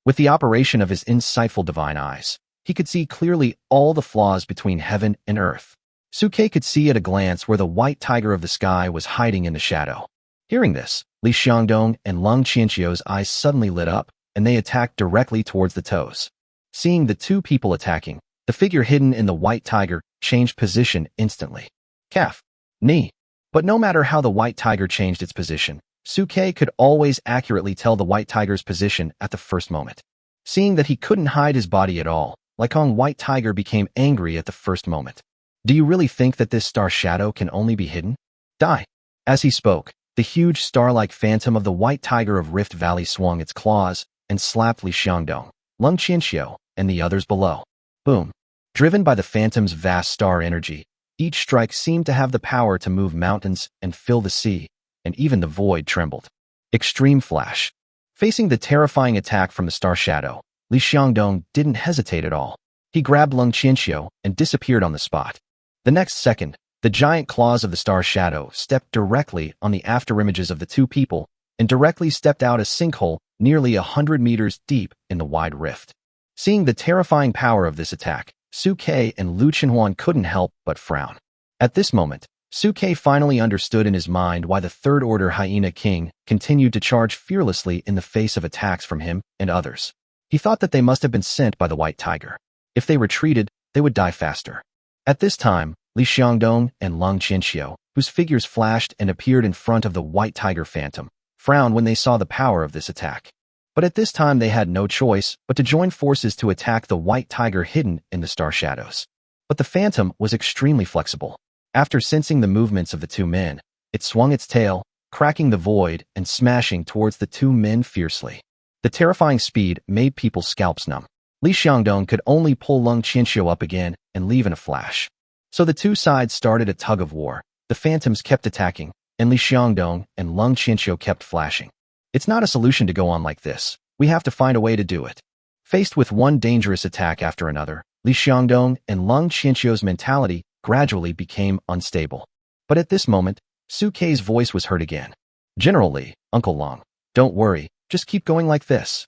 With the operation of his insightful divine eyes, he could see clearly all the flaws between heaven and earth. Su Ke could see at a glance where the white tiger of the sky was hiding in the shadow. Hearing this, Li Xiangdong and Lung Qinxiu's eyes suddenly lit up, and they attacked directly towards the toes. Seeing the two people attacking, the figure hidden in the white tiger changed position instantly. Calf. Knee. But no matter how the white tiger changed its position, Su Ke could always accurately tell the white tiger's position at the first moment. Seeing that he couldn't hide his body at all, Lycong White Tiger became angry at the first moment. Do you really think that this star shadow can only be hidden? Die. As he spoke, the huge star-like phantom of the white tiger of Rift Valley swung its claws and slapped Li Xiangdong, Lung Qinxiu, and the others below. Boom. Driven by the phantom's vast star energy, each strike seemed to have the power to move mountains and fill the sea, and even the void trembled. Extreme Flash. Facing the terrifying attack from the star shadow, Li Xiangdong didn't hesitate at all. He grabbed Lung Qinxiu and disappeared on the spot. The next second, the giant claws of the star shadow stepped directly on the afterimages of the two people and directly stepped out a sinkhole nearly 100 meters deep in the wide rift. Seeing the terrifying power of this attack, Su Ke and Lu Chenhuan couldn't help but frown. At this moment, Su Ke finally understood in his mind why the Third Order Hyena King continued to charge fearlessly in the face of attacks from him and others. He thought that they must have been sent by the White Tiger. If they retreated, they would die faster. At this time, Li Xiangdong and Lung Qinxiu, whose figures flashed and appeared in front of the White Tiger Phantom, frowned when they saw the power of this attack. But at this time they had no choice but to join forces to attack the White Tiger hidden in the star shadows. But the Phantom was extremely flexible. After sensing the movements of the two men, it swung its tail, cracking the void and smashing towards the two men fiercely. The terrifying speed made people's scalps numb. Li Xiangdong could only pull Lung Qinxiu up again and leave in a flash. So the two sides started a tug of war, The phantoms kept attacking, and Li Xiangdong and Lung Qianxiu kept flashing. It's not a solution to go on like this. We have to find a way to do it. Faced with one dangerous attack after another, Li Xiangdong and Lung Qianxiu's mentality gradually became unstable. But at this moment, Su Kei's voice was heard again. General Li, Uncle Lung, don't worry, just keep going like this.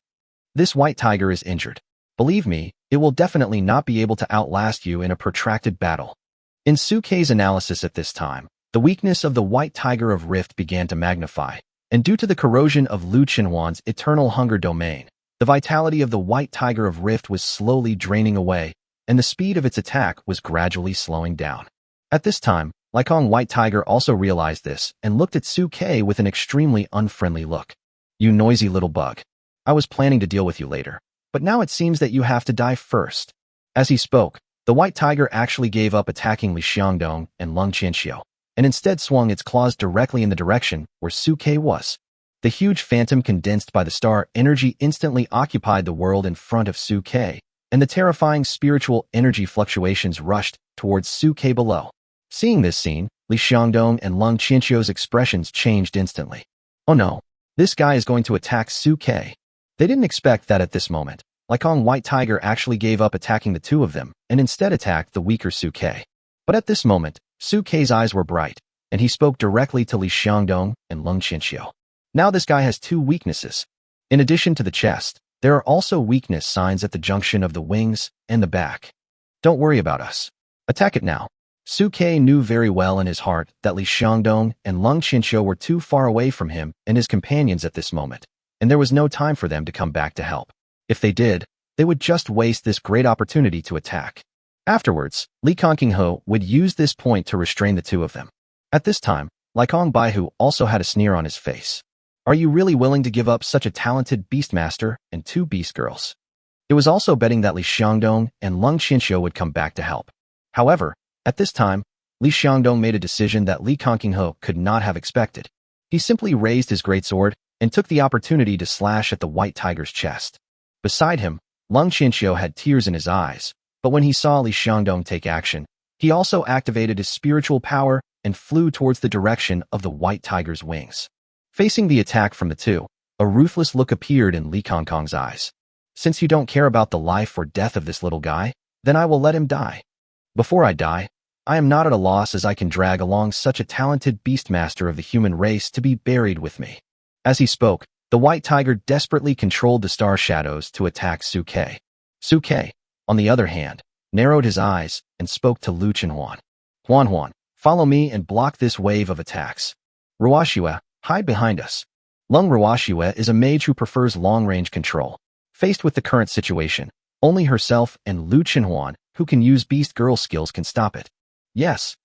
This white tiger is injured. Believe me, it will definitely not be able to outlast you in a protracted battle. In Su Kei's analysis at this time, the weakness of the white tiger of Rift began to magnify, and due to the corrosion of Lu Qinhuan's eternal hunger domain, the vitality of the white tiger of Rift was slowly draining away, and the speed of its attack was gradually slowing down. At this time, Lycong White Tiger also realized this and looked at Su Kei with an extremely unfriendly look. You noisy little bug. I was planning to deal with you later, but now it seems that you have to die first. As he spoke, the white tiger actually gave up attacking Li Xiangdong and Lung Qianxiu, and instead swung its claws directly in the direction where Su Kei was. The huge phantom condensed by the star energy instantly occupied the world in front of Su Kei, and the terrifying spiritual energy fluctuations rushed towards Su Kei below. Seeing this scene, Li Xiangdong and Lung Qianxiu's expressions changed instantly. Oh no, this guy is going to attack Su Kei. They didn't expect that at this moment. Lycong White Tiger actually gave up attacking the two of them and instead attacked the weaker Su Kei. But at this moment, Su Kei's eyes were bright, and he spoke directly to Li Xiangdong and Lung Qianxiu. Now this guy has two weaknesses. In addition to the chest, there are also weakness signs at the junction of the wings and the back. Don't worry about us. Attack it now. Su Kei knew very well in his heart that Li Xiangdong and Lung Qianxiu were too far away from him and his companions at this moment, and there was no time for them to come back to help. If they did, they would just waste this great opportunity to attack. Afterwards, Li Kangqinghe would use this point to restrain the two of them. At this time, Lycong Baihu also had a sneer on his face. Are you really willing to give up such a talented beastmaster and two beast girls? It was also betting that Li Xiangdong and Lung Qianxiu would come back to help. However, at this time, Li Xiangdong made a decision that Li Kangqinghe could not have expected. He simply raised his greatsword and took the opportunity to slash at the white tiger's chest. Beside him, Lung Qianxiu had tears in his eyes, but when he saw Li Xiangdong take action, he also activated his spiritual power and flew towards the direction of the white tiger's wings. Facing the attack from the two, a ruthless look appeared in Li Kangkong's eyes. Since you don't care about the life or death of this little guy, then I will let him die. Before I die, I am not at a loss as I can drag along such a talented beastmaster of the human race to be buried with me. As he spoke, the white tiger desperately controlled the star shadows to attack Su Kei. Su Kei, on the other hand, narrowed his eyes and spoke to Lu Qinhuan. Huan, follow me and block this wave of attacks. Ruoxue, hide behind us. Lung Ruoxue is a mage who prefers long-range control. Faced with the current situation, only herself and Lu Qinhuan, who can use beast girl skills, can stop it. Yes.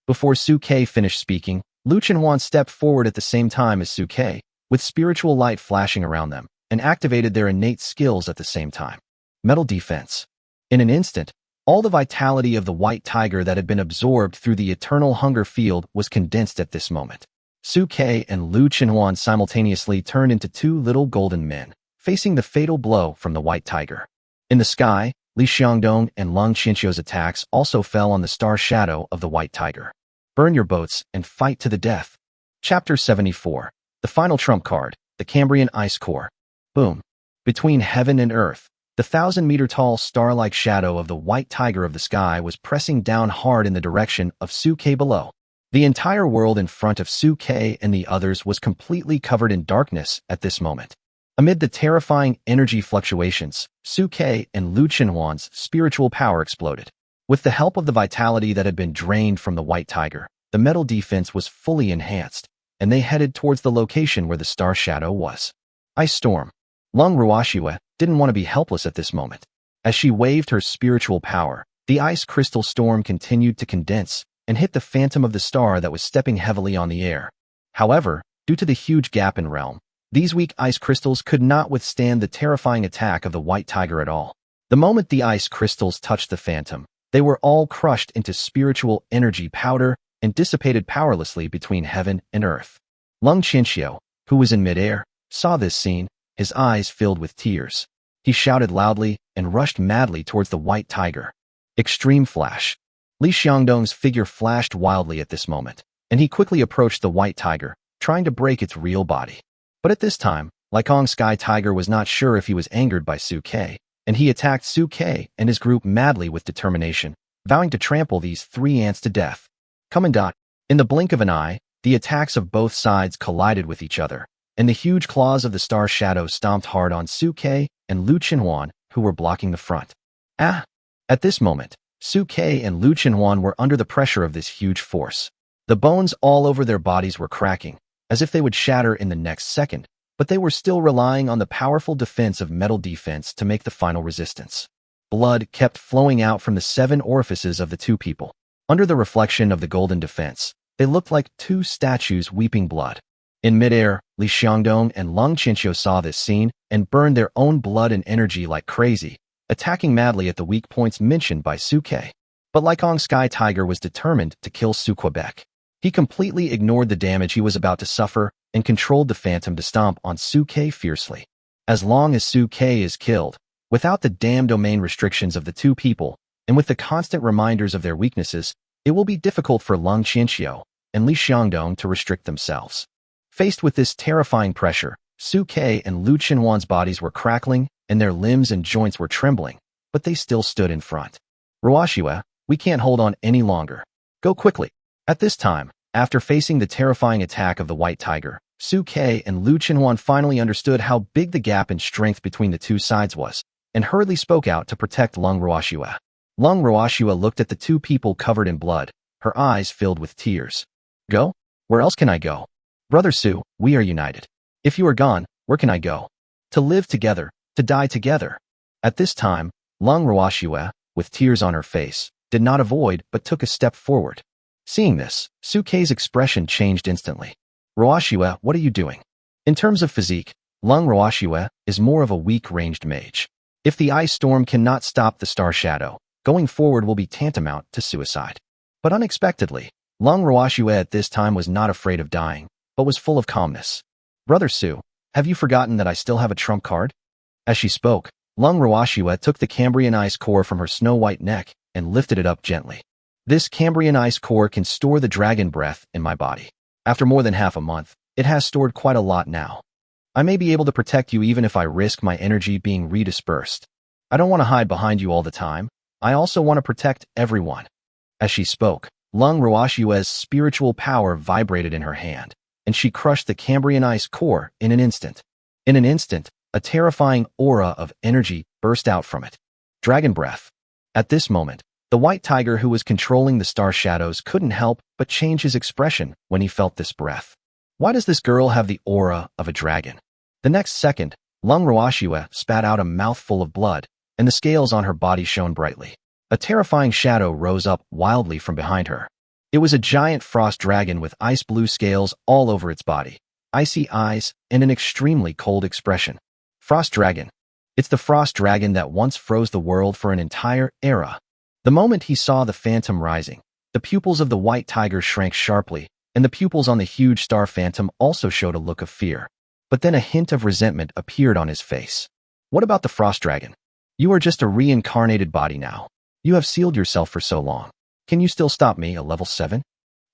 Before Su Kei finished speaking, Lu Qinhuan stepped forward at the same time as Su Kei, with spiritual light flashing around them, and activated their innate skills at the same time. Metal defense. In an instant, all the vitality of the white tiger that had been absorbed through the eternal hunger field was condensed at this moment. Su Kei and Lu Qinhuan simultaneously turned into two little golden men, facing the fatal blow from the white tiger. In the sky, Li Xiangdong and Lung Qianxiu's attacks also fell on the star shadow of the white tiger. Burn your boats and fight to the death. Chapter 74. The final trump card, the Cambrian Ice Core. Boom. Between heaven and earth, the 1,000-meter-tall star-like shadow of the white tiger of the sky was pressing down hard in the direction of Su Kei below. The entire world in front of Su Kei and the others was completely covered in darkness at this moment. Amid the terrifying energy fluctuations, Su Kei and Lu Qinhuan's spiritual power exploded. With the help of the vitality that had been drained from the white tiger, the metal defense was fully enhanced, and they headed towards the location where the star shadow was. Ice Storm. Lung Ruoxue didn't want to be helpless at this moment. As she waved her spiritual power, the ice crystal storm continued to condense and hit the phantom of the star that was stepping heavily on the air. However, due to the huge gap in realm, these weak ice crystals could not withstand the terrifying attack of the white tiger at all. The moment the ice crystals touched the phantom, they were all crushed into spiritual energy powder and dissipated powerlessly between heaven and earth. Lung Qianxiu, who was in midair, saw this scene, his eyes filled with tears. He shouted loudly and rushed madly towards the white tiger. Extreme Flash. Li Xiangdong's figure flashed wildly at this moment, and he quickly approached the white tiger, trying to break its real body. But at this time, Lycong Sky Tiger was not sure if he was angered by Suke, and he attacked Suke and his group madly with determination, vowing to trample these 3 ants to death. In the blink of an eye, the attacks of both sides collided with each other, and the huge claws of the star shadow stomped hard on Suke and Lu Qinhuan, who were blocking the front. At this moment, Suke and Lu Qinhuan were under the pressure of this huge force. The bones all over their bodies were cracking, as if they would shatter in the next second, but they were still relying on the powerful defense of metal defense to make the final resistance. Blood kept flowing out from the 7 orifices of the 2 people. Under the reflection of the golden defense, they looked like 2 statues weeping blood. In midair, Li Xiangdong and Lung Qinxiu saw this scene and burned their own blood and energy like crazy, attacking madly at the weak points mentioned by Suke. But Lycong Sky Tiger was determined to kill Su Quebec. He completely ignored the damage he was about to suffer and controlled the phantom to stomp on Suke fiercely. As long as Suke is killed, without the damn domain restrictions of the 2 people, and with the constant reminders of their weaknesses, it will be difficult for Lung Qinxiu and Li Xiangdong to restrict themselves. Faced with this terrifying pressure, Suke and Lu Qinhuan's bodies were crackling and their limbs and joints were trembling, but they still stood in front. Ruoxue, we can't hold on any longer. Go quickly. At this time, after facing the terrifying attack of the white tiger, Suke and Lu Qinhuan finally understood how big the gap in strength between the 2 sides was, and hurriedly spoke out to protect Lung Ruoxue. Lung Ruoxue looked at the 2 people covered in blood, her eyes filled with tears. Go? Where else can I go? Brother Su, we are united. If you are gone, where can I go? To live together, to die together. At this time, Lung Ruoxue, with tears on her face, did not avoid but took a step forward. Seeing this, Suke's expression changed instantly. Ruoxue, what are you doing? In terms of physique, Lung Ruoxue is more of a weak-ranged mage. If the ice storm cannot stop the star shadow, going forward will be tantamount to suicide. But unexpectedly, Lung Ruoxue at this time was not afraid of dying, but was full of calmness. Brother Su, have you forgotten that I still have a trump card? As she spoke, Lung Ruoxue took the Cambrian ice core from her snow-white neck and lifted it up gently. This Cambrian ice core can store the dragon breath in my body. After more than half a month, it has stored quite a lot now. I may be able to protect you even if I risk my energy being redispersed. I don't want to hide behind you all the time. I also want to protect everyone. As she spoke, Lung Ruoxue's spiritual power vibrated in her hand, and she crushed the Cambrian ice core in an instant. In an instant, a terrifying aura of energy burst out from it. Dragon breath. At this moment, the white tiger who was controlling the star shadows couldn't help but change his expression when he felt this breath. Why does this girl have the aura of a dragon? The next second, Lung Ruoxue spat out a mouthful of blood, and the scales on her body shone brightly. A terrifying shadow rose up wildly from behind her. It was a giant frost dragon with ice blue scales all over its body, icy eyes, and an extremely cold expression. Frost dragon. It's the frost dragon that once froze the world for an entire era. The moment he saw the phantom rising, the pupils of the white tiger shrank sharply, and the pupils on the huge star phantom also showed a look of fear. But then a hint of resentment appeared on his face. What about the frost dragon? You are just a reincarnated body now. You have sealed yourself for so long. Can you still stop me, a level 7?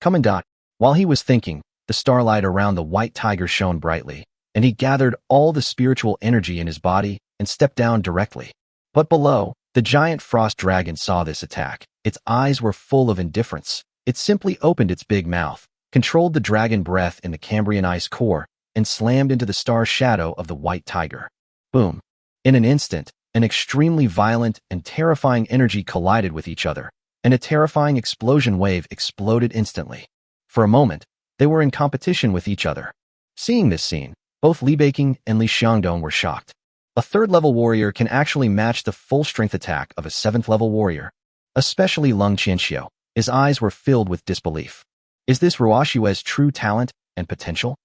Commandant. While he was thinking, the starlight around the white tiger shone brightly, and he gathered all the spiritual energy in his body and stepped down directly. But below, the giant frost dragon saw this attack. Its eyes were full of indifference. It simply opened its big mouth, controlled the dragon breath in the Cambrian ice core, and slammed into the star shadow of the white tiger. Boom. In an instant, an extremely violent and terrifying energy collided with each other, and a terrifying explosion wave exploded instantly. For a moment, they were in competition with each other. Seeing this scene, both Li Beiqing and Li Xiangdong were shocked. A 3rd-level warrior can actually match the full-strength attack of a 7th-level warrior. Especially Lung Qinxiu. His eyes were filled with disbelief. Is this Ruoxue's true talent and potential?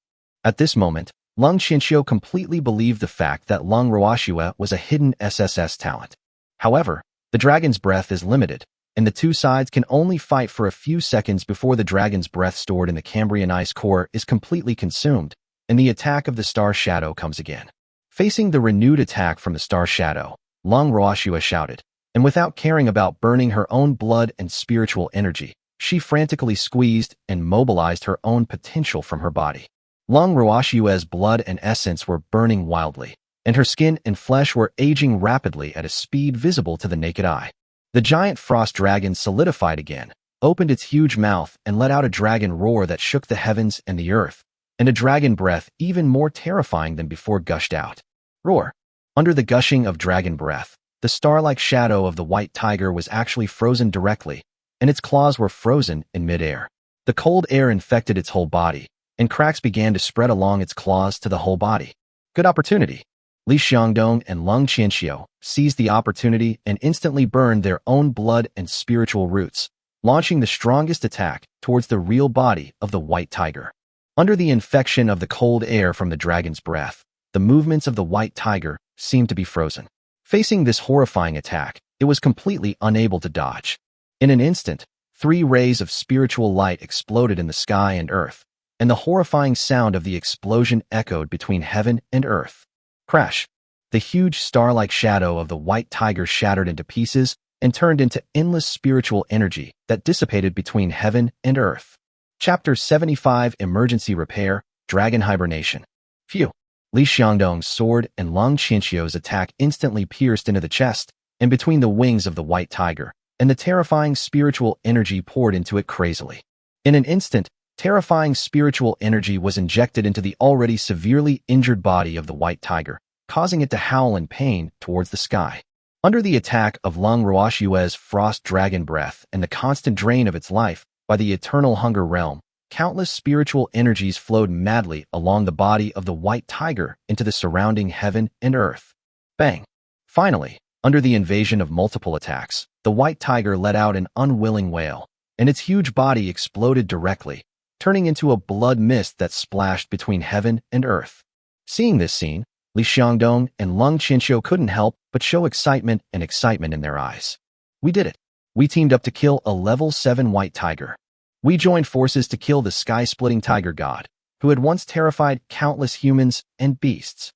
At this moment, Lung Qinxiu completely believed the fact that Lung Ruoxue was a hidden SSS talent. However, the dragon's breath is limited, and the 2 sides can only fight for a few seconds before the dragon's breath stored in the Cambrian ice core is completely consumed, and the attack of the star shadow comes again. Facing the renewed attack from the star shadow, Lung Ruoxue shouted, and without caring about burning her own blood and spiritual energy, She frantically squeezed and mobilized her own potential from her body. Lung Ruoshue's blood and essence were burning wildly, and her skin and flesh were aging rapidly at a speed visible to the naked eye. The giant frost dragon solidified again, opened its huge mouth and let out a dragon roar that shook the heavens and the earth, and a dragon breath even more terrifying than before gushed out. Roar! Under the gushing of dragon breath, the star-like shadow of the white tiger was actually frozen directly, and its claws were frozen in midair. The cold air infected its whole body, and cracks began to spread along its claws to the whole body. Good opportunity. Li Xiangdong and Lung Qianxiu seized the opportunity and instantly burned their own blood and spiritual roots, launching the strongest attack towards the real body of the white tiger. Under the infection of the cold air from the dragon's breath, the movements of the white tiger seemed to be frozen. Facing this horrifying attack, it was completely unable to dodge. In an instant, 3 rays of spiritual light exploded in the sky and earth, and the horrifying sound of the explosion echoed between heaven and earth. Crash! The huge star-like shadow of the white tiger shattered into pieces and turned into endless spiritual energy that dissipated between heaven and earth. Chapter 75 Emergency Repair, Dragon Hibernation. Phew! Li Xiangdong's sword and Lung Qianxiu's attack instantly pierced into the chest and between the wings of the white tiger, and the terrifying spiritual energy poured into it crazily. In an instant, terrifying spiritual energy was injected into the already severely injured body of the white tiger, causing it to howl in pain towards the sky. Under the attack of Lung Ruoshue's frost dragon breath and the constant drain of its life by the eternal hunger realm, countless spiritual energies flowed madly along the body of the white tiger into the surrounding heaven and earth. Bang! Finally, under the invasion of multiple attacks, the white tiger let out an unwilling wail, and its huge body exploded directly, turning into a blood mist that splashed between heaven and earth. Seeing this scene, Li Xiangdong and Lung Qianxiu couldn't help but show excitement in their eyes. We did it. We teamed up to kill a level 7 white tiger. We joined forces to kill the sky-splitting tiger god, who had once terrified countless humans and beasts.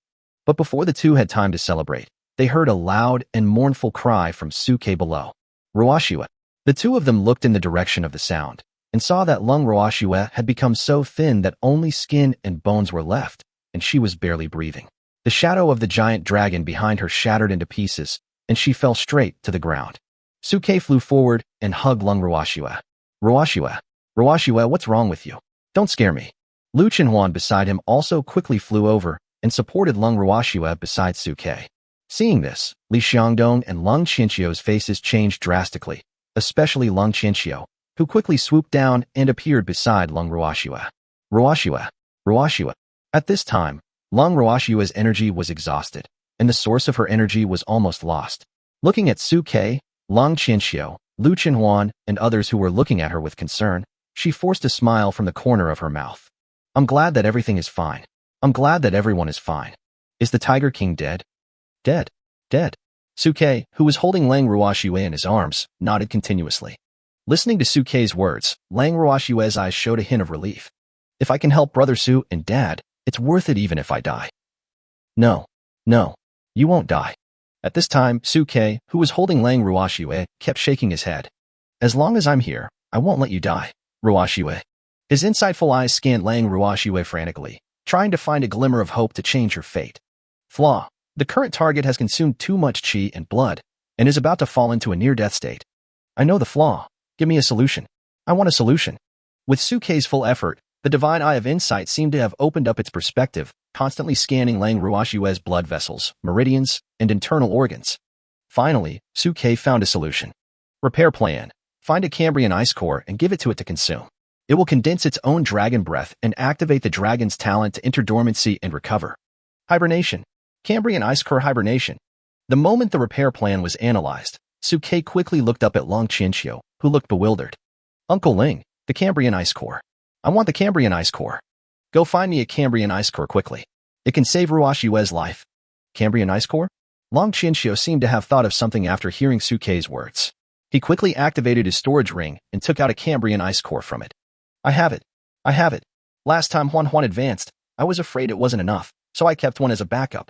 But before the two had time to celebrate, they heard a loud and mournful cry from Suke below. Ruoshue. The two of them looked in the direction of the sound, and saw that Lung Ruoshue had become so thin that only skin and bones were left, and she was barely breathing. The shadow of the giant dragon behind her shattered into pieces, and she fell straight to the ground. Suke flew forward and hugged Lung Ruoshue. Ruoshue, what's wrong with you? Don't scare me. Lu Chenhuan beside him also quickly flew over and supported Lung Ruoshue beside Suke. Seeing this, Li Xiangdong and Lung Qianxiu's faces changed drastically, especially Lung Qianxiu, who quickly swooped down and appeared beside Lung Ruoshue. Ruoshue. At this time, Lung Ruoshue's energy was exhausted, and the source of her energy was almost lost. Looking at Suke, Lung Qianxiu, Lu Chenhuan, and others who were looking at her with concern, she forced a smile from the corner of her mouth. I'm glad that everything is fine. I'm glad that everyone is fine. Is the Tiger King dead? Dead. Suke, who was holding Lang Ruoshue in his arms, nodded continuously. Listening to Suke's words, Lang Ruoshue's eyes showed a hint of relief. If I can help Brother Su and Dad, it's worth it even if I die. No, you won't die. At this time, Suke, who was holding Lang Ruoshue, kept shaking his head. As long as I'm here, I won't let you die, Ruoshue. His insightful eyes scanned Lang Ruoshue frantically, trying to find a glimmer of hope to change her fate. Flaw. The current target has consumed too much qi and blood, and is about to fall into a near-death state. I know the flaw. Give me a solution. I want a solution. With Suke's full effort, the divine eye of insight seemed to have opened up its perspective, constantly scanning Lang Ruoshue's blood vessels, meridians, and internal organs. Finally, Suke found a solution. Repair plan. Find a Cambrian ice core and give it to it to consume. It will condense its own dragon breath and activate the dragon's talent to enter dormancy and recover. Hibernation. Cambrian ice core hibernation. The moment the repair plan was analyzed, Suke quickly looked up at Lung Qianxiu, who looked bewildered. Uncle Ling, the Cambrian ice core. I want the Cambrian ice core. Go find me a Cambrian ice core quickly. It can save Ruoshue's life. Cambrian ice core? Lung Qianxiu seemed to have thought of something after hearing Suke's words. He quickly activated his storage ring and took out a Cambrian ice core from it. I have it. Last time Huan advanced, I was afraid it wasn't enough, so I kept one as a backup.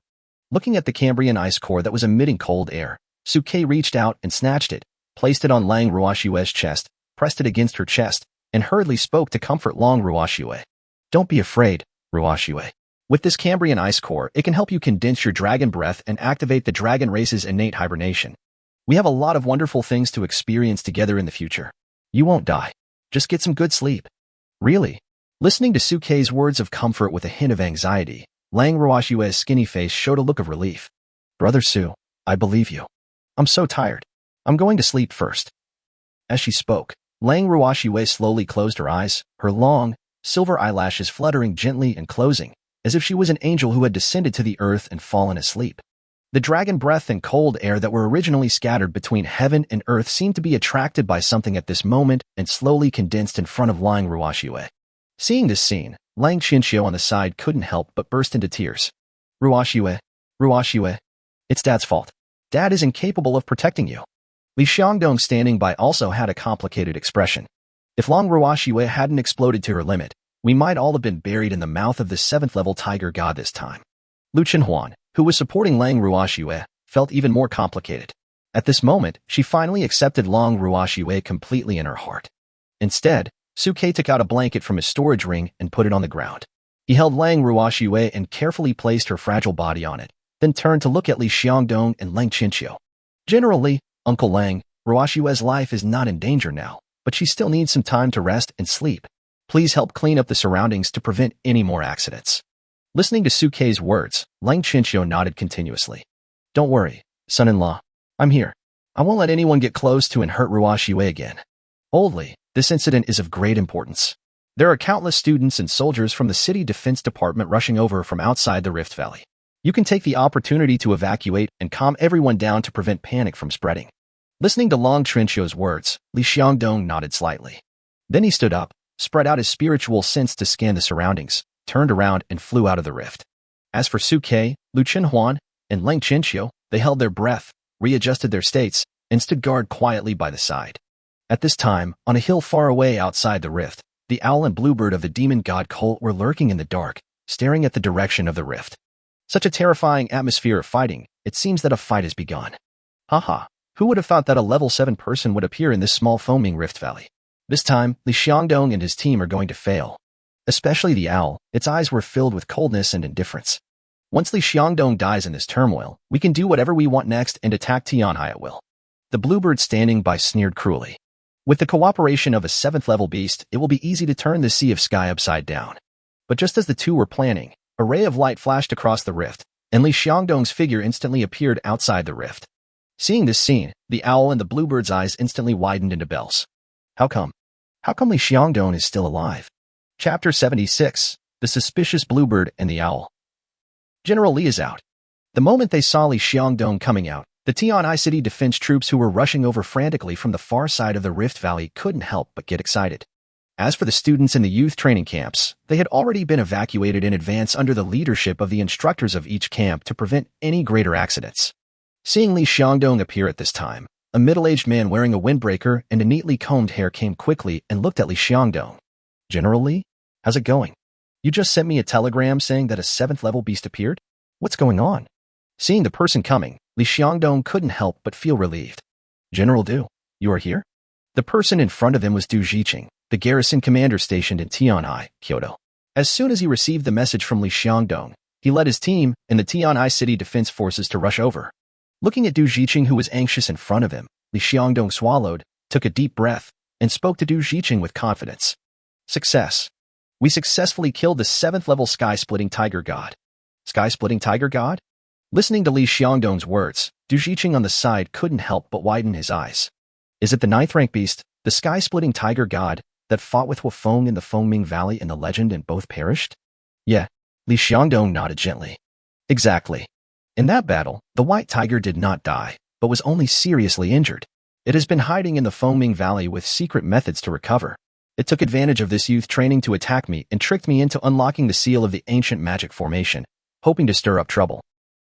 Looking at the Cambrian ice core that was emitting cold air, Suke reached out and snatched it, placed it on Lang Ruoshue's chest, pressed it against her chest, and hurriedly spoke to comfort Long Ruoxue. Don't be afraid, Ruoxue. With this Cambrian ice core, it can help you condense your dragon breath and activate the dragon race's innate hibernation. We have a lot of wonderful things to experience together in the future. You won't die. Just get some good sleep. Really? Listening to Sukei's words of comfort with a hint of anxiety, Lang Ruoxue's skinny face showed a look of relief. Brother Su, I believe you. I'm so tired. I'm going to sleep first. As she spoke, Lang Ruoxue slowly closed her eyes, her long, silver eyelashes fluttering gently and closing, as if she was an angel who had descended to the earth and fallen asleep. The dragon breath and cold air that were originally scattered between heaven and earth seemed to be attracted by something at this moment and slowly condensed in front of Lang Ruoxue. Seeing this scene, Lang Chinxiu on the side couldn't help but burst into tears. Ruoxue, it's Dad's fault. Dad is incapable of protecting you. Li Xiangdong standing by also had a complicated expression. If Lang Ruoxue hadn't exploded to her limit, we might all have been buried in the mouth of the 7th-level tiger god this time. Lu Chenhuan, who was supporting Lang Ruoxue, felt even more complicated. At this moment, she finally accepted Lang Ruoxue completely in her heart. Instead, Sukei took out a blanket from his storage ring and put it on the ground. He held Lang Ruoxue and carefully placed her fragile body on it, then turned to look at Li Xiangdong and Lang Chinxiu. Generally, Uncle Lang, Ruoxue's life is not in danger now, but she still needs some time to rest and sleep. Please help clean up the surroundings to prevent any more accidents. Listening to Sukei's words, Lang Chinxiu nodded continuously. Don't worry, son-in-law. I'm here. I won't let anyone get close to and hurt Ruoxue again. Boldly, this incident is of great importance. There are countless students and soldiers from the City Defense Department rushing over from outside the Rift Valley. You can take the opportunity to evacuate and calm everyone down to prevent panic from spreading. Listening to Lang Chinxiu's words, Li Xiangdong nodded slightly. Then he stood up, spread out his spiritual sense to scan the surroundings, turned around and flew out of the rift. As for Sukei, Lu Chenhuan, and Lang Chinxiu, they held their breath, readjusted their states, and stood guard quietly by the side. At this time, on a hill far away outside the rift, the owl and bluebird of the demon god cult were lurking in the dark, staring at the direction of the rift. Such a terrifying atmosphere of fighting, it seems that a fight has begun. Haha, who would have thought that a level 7 person would appear in this small foaming rift valley? This time, Li Xiangdong and his team are going to fail. Especially the owl, its eyes were filled with coldness and indifference. Once Li Xiangdong dies in this turmoil, we can do whatever we want next and attack Tianhai at will. The bluebird standing by sneered cruelly. With the cooperation of a 7th-level beast, it will be easy to turn the sea of sky upside down. But just as the two were planning, a ray of light flashed across the rift, and Li Xiangdong's figure instantly appeared outside the rift. Seeing this scene, the owl and the bluebird's eyes instantly widened into bells. How come? How come Li Xiangdong is still alive? Chapter 76, The Suspicious Bluebird and the Owl. General Li is out. The moment they saw Li Xiangdong coming out, the Tianhai City defense troops who were rushing over frantically from the far side of the Rift Valley couldn't help but get excited. As for the students in the youth training camps, they had already been evacuated in advance under the leadership of the instructors of each camp to prevent any greater accidents. Seeing Li Xiangdong appear at this time, a middle-aged man wearing a windbreaker and a neatly combed hair came quickly and looked at Li Xiangdong. General Li? How's it going? You just sent me a telegram saying that a 7th-level beast appeared? What's going on? Seeing the person coming, Li Xiangdong couldn't help but feel relieved. General Du, you are here? The person in front of him was Du Zhiqing, the garrison commander stationed in Tianhai, Kyoto. As soon as he received the message from Li Xiangdong, he led his team and the Tianhai City Defense Forces to rush over. Looking at Du Zhiqing, who was anxious in front of him, Li Xiangdong swallowed, took a deep breath, and spoke to Du Zhiqing with confidence. Success. We successfully killed the 7th-level sky-splitting tiger god. Sky-splitting tiger god? Listening to Li Xiangdong's words, Du Zhiqing on the side couldn't help but widen his eyes. Is it the 9th-rank beast, the sky-splitting tiger god, that fought with Huafeng in the Fengming Valley in the legend and both perished? Yeah, Li Xiangdong nodded gently. Exactly. In that battle, the white tiger did not die, but was only seriously injured. It has been hiding in the Fengming Valley with secret methods to recover. It took advantage of this youth training to attack me and tricked me into unlocking the seal of the ancient magic formation, hoping to stir up trouble.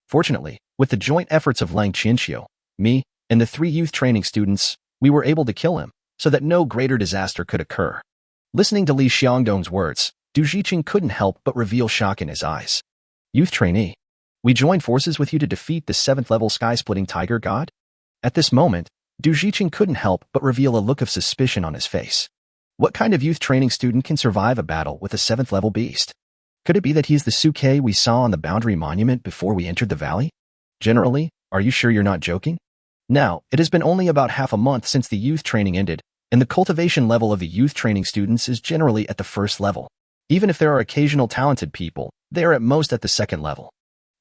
Fortunately, with the joint efforts of Lang Chinxiu, me, and the 3 youth training students, we were able to kill him, so that no greater disaster could occur. Listening to Li Xiangdong's words, Du Zhiqing couldn't help but reveal shock in his eyes. Youth trainee, we joined forces with you to defeat the 7th-level sky-splitting tiger god? At this moment, Du Jiqing couldn't help but reveal a look of suspicion on his face. What kind of youth training student can survive a battle with a 7th level beast? Could it be that he's the Suke we saw on the boundary monument before we entered the valley? Generally, are you sure you're not joking? Now, it has been only about half a month since the youth training ended, and the cultivation level of the youth training students is generally at the 1st level. Even if there are occasional talented people, they are at most at the 2nd level.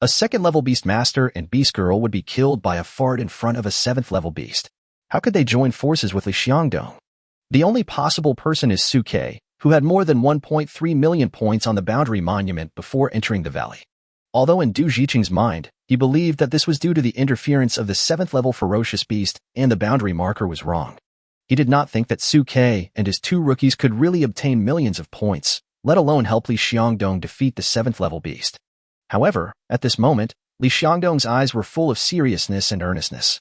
A 2nd level beastmaster and beast girl would be killed by a fart in front of a 7th level beast. How could they join forces with Li Xiangdong? The only possible person is Suke, who had more than 1.3 million points on the boundary monument before entering the valley. Although in Du Jiqing's mind, he believed that this was due to the interference of the 7th level ferocious beast and the boundary marker was wrong. He did not think that Suke and his 2 rookies could really obtain millions of points, let alone help Li Xiangdong defeat the 7th level beast. However, at this moment, Li Xiangdong's eyes were full of seriousness and earnestness.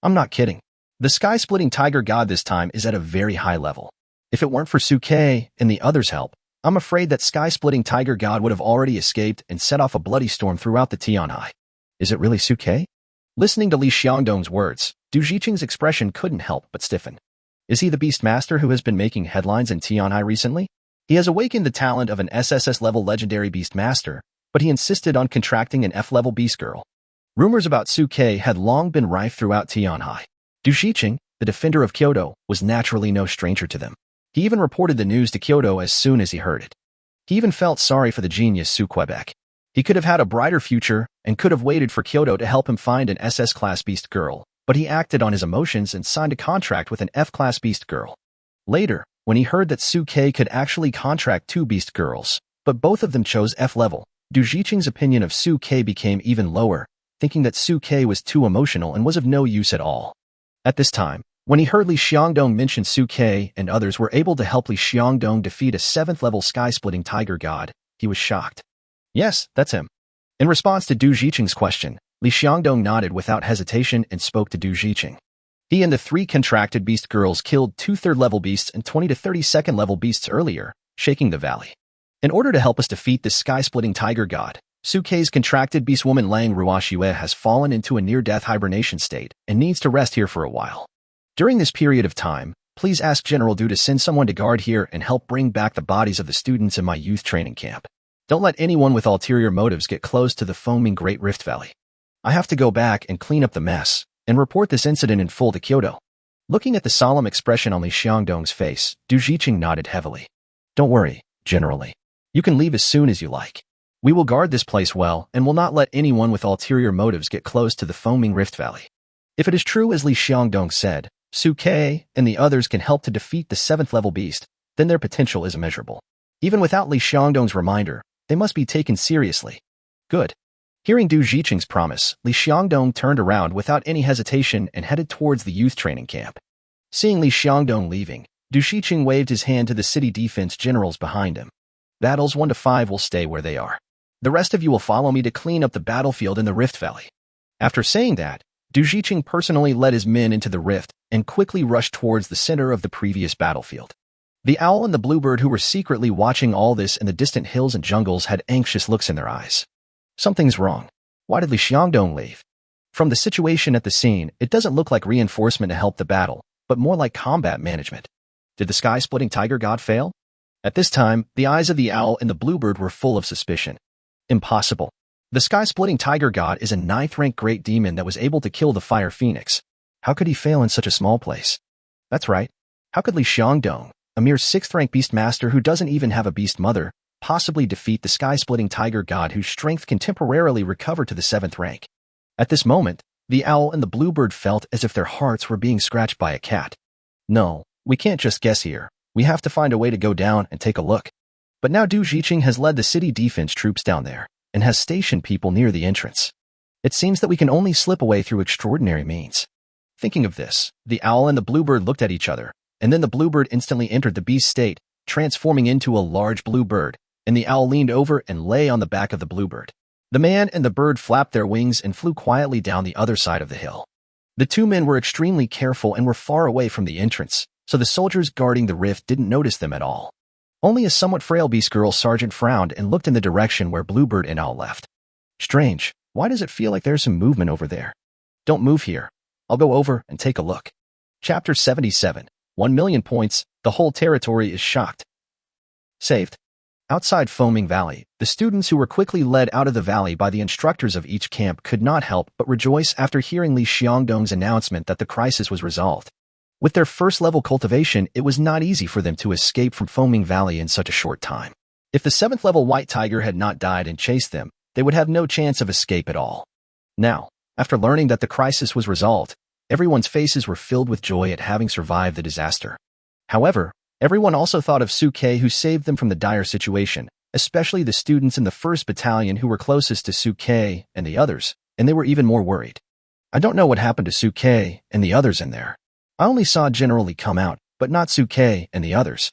I'm not kidding. The sky-splitting tiger god this time is at a very high level. If it weren't for Suke and the others' help, I'm afraid that sky-splitting tiger god would have already escaped and set off a bloody storm throughout the Tianhai. Is it really Suke? Listening to Li Xiangdong's words, Du Jiqing's expression couldn't help but stiffen. Is he the beastmaster who has been making headlines in Tianhai recently? He has awakened the talent of an SSS level legendary beastmaster, but he insisted on contracting an F-level beast girl. Rumors about Suke had long been rife throughout Tianhai. Du Jiqing, the defender of Kyoto, was naturally no stranger to them. He even reported the news to Kyoto as soon as he heard it. He even felt sorry for the genius Su Quebec. He could have had a brighter future and could have waited for Kyoto to help him find an SS-class beast girl, but he acted on his emotions and signed a contract with an F-class beast girl. Later, when he heard that Suke could actually contract 2 beast girls, but both of them chose F-level, Du Jiqing's opinion of Suke became even lower, thinking that Suke was too emotional and was of no use at all. At this time, when he heard Li Xiangdong mention Suke and others were able to help Li Xiangdong defeat a 7th level sky-splitting tiger god, he was shocked. Yes, that's him. In response to Du Jiqing's question, Li Xiangdong nodded without hesitation and spoke to Du Jiqing. He and the 3 contracted beast girls killed 2 3rd-level beasts and 20 to 30 2nd-level beasts earlier, shaking the valley. In order to help us defeat this sky-splitting tiger god, Suke's contracted beast woman Lang Ruoxue has fallen into a near-death hibernation state and needs to rest here for a while. During this period of time, please ask General Du to send someone to guard here and help bring back the bodies of the students in my youth training camp. Don't let anyone with ulterior motives get close to the foaming Great Rift Valley. I have to go back and clean up the mess and report this incident in full to Kyoto. Looking at the solemn expression on Li Xiangdong's face, Du Jiqing nodded heavily. Don't worry, generally. You can leave as soon as you like. We will guard this place well and will not let anyone with ulterior motives get close to the foaming Rift Valley. If it is true as Li Xiangdong said, Suke and the others can help to defeat the 7th level beast, then their potential is immeasurable. Even without Li Xiangdong's reminder, they must be taken seriously. Good. Hearing Du Jiqing's promise, Li Xiangdong turned around without any hesitation and headed towards the youth training camp. Seeing Li Xiangdong leaving, Du Jiqing waved his hand to the city defense generals behind him. Battles 1 to 5 will stay where they are. The rest of you will follow me to clean up the battlefield in the Rift Valley. After saying that, Du Jiqing personally led his men into the rift and quickly rushed towards the center of the previous battlefield. The owl and the bluebird who were secretly watching all this in the distant hills and jungles had anxious looks in their eyes. Something's wrong. Why did Li Xiangdong leave? From the situation at the scene, it doesn't look like reinforcement to help the battle, but more like combat management. Did the sky-splitting tiger god fail? At this time, the eyes of the owl and the bluebird were full of suspicion. Impossible. The sky-splitting tiger god is a 9th-rank great demon that was able to kill the fire phoenix. How could he fail in such a small place? That's right. How could Li Xiangdong, a mere 6th-rank beastmaster who doesn't even have a beast mother, possibly defeat the sky-splitting tiger god whose strength can temporarily recover to the 7th rank? At this moment, the owl and the bluebird felt as if their hearts were being scratched by a cat. No, we can't just guess here. We have to find a way to go down and take a look. But now Du Jiqing has led the city defense troops down there and has stationed people near the entrance. It seems that we can only slip away through extraordinary means. Thinking of this, the owl and the bluebird looked at each other, and then the bluebird instantly entered the beast state, transforming into a large bluebird, and the owl leaned over and lay on the back of the bluebird. The man and the bird flapped their wings and flew quietly down the other side of the hill. The 2 men were extremely careful and were far away from the entrance, so the soldiers guarding the rift didn't notice them at all. Only a somewhat frail beast girl sergeant frowned and looked in the direction where bluebird and owl left. Strange, why does it feel like there's some movement over there? Don't move here. I'll go over and take a look. Chapter 77. 1,000,000 points. The whole territory is shocked. Saved. Outside Foaming Valley, the students who were quickly led out of the valley by the instructors of each camp could not help but rejoice after hearing Li Xiangdong's announcement that the crisis was resolved. With their first-level cultivation, it was not easy for them to escape from Foaming Valley in such a short time. If the 7th-level white tiger had not died and chased them, they would have no chance of escape at all. Now, after learning that the crisis was resolved, everyone's faces were filled with joy at having survived the disaster. However, everyone also thought of Suke, who saved them from the dire situation, especially the students in the 1st Battalion who were closest to Suke and the others, and they were even more worried. I don't know what happened to Suke and the others in there. I only saw General Li come out, but not Suke and the others.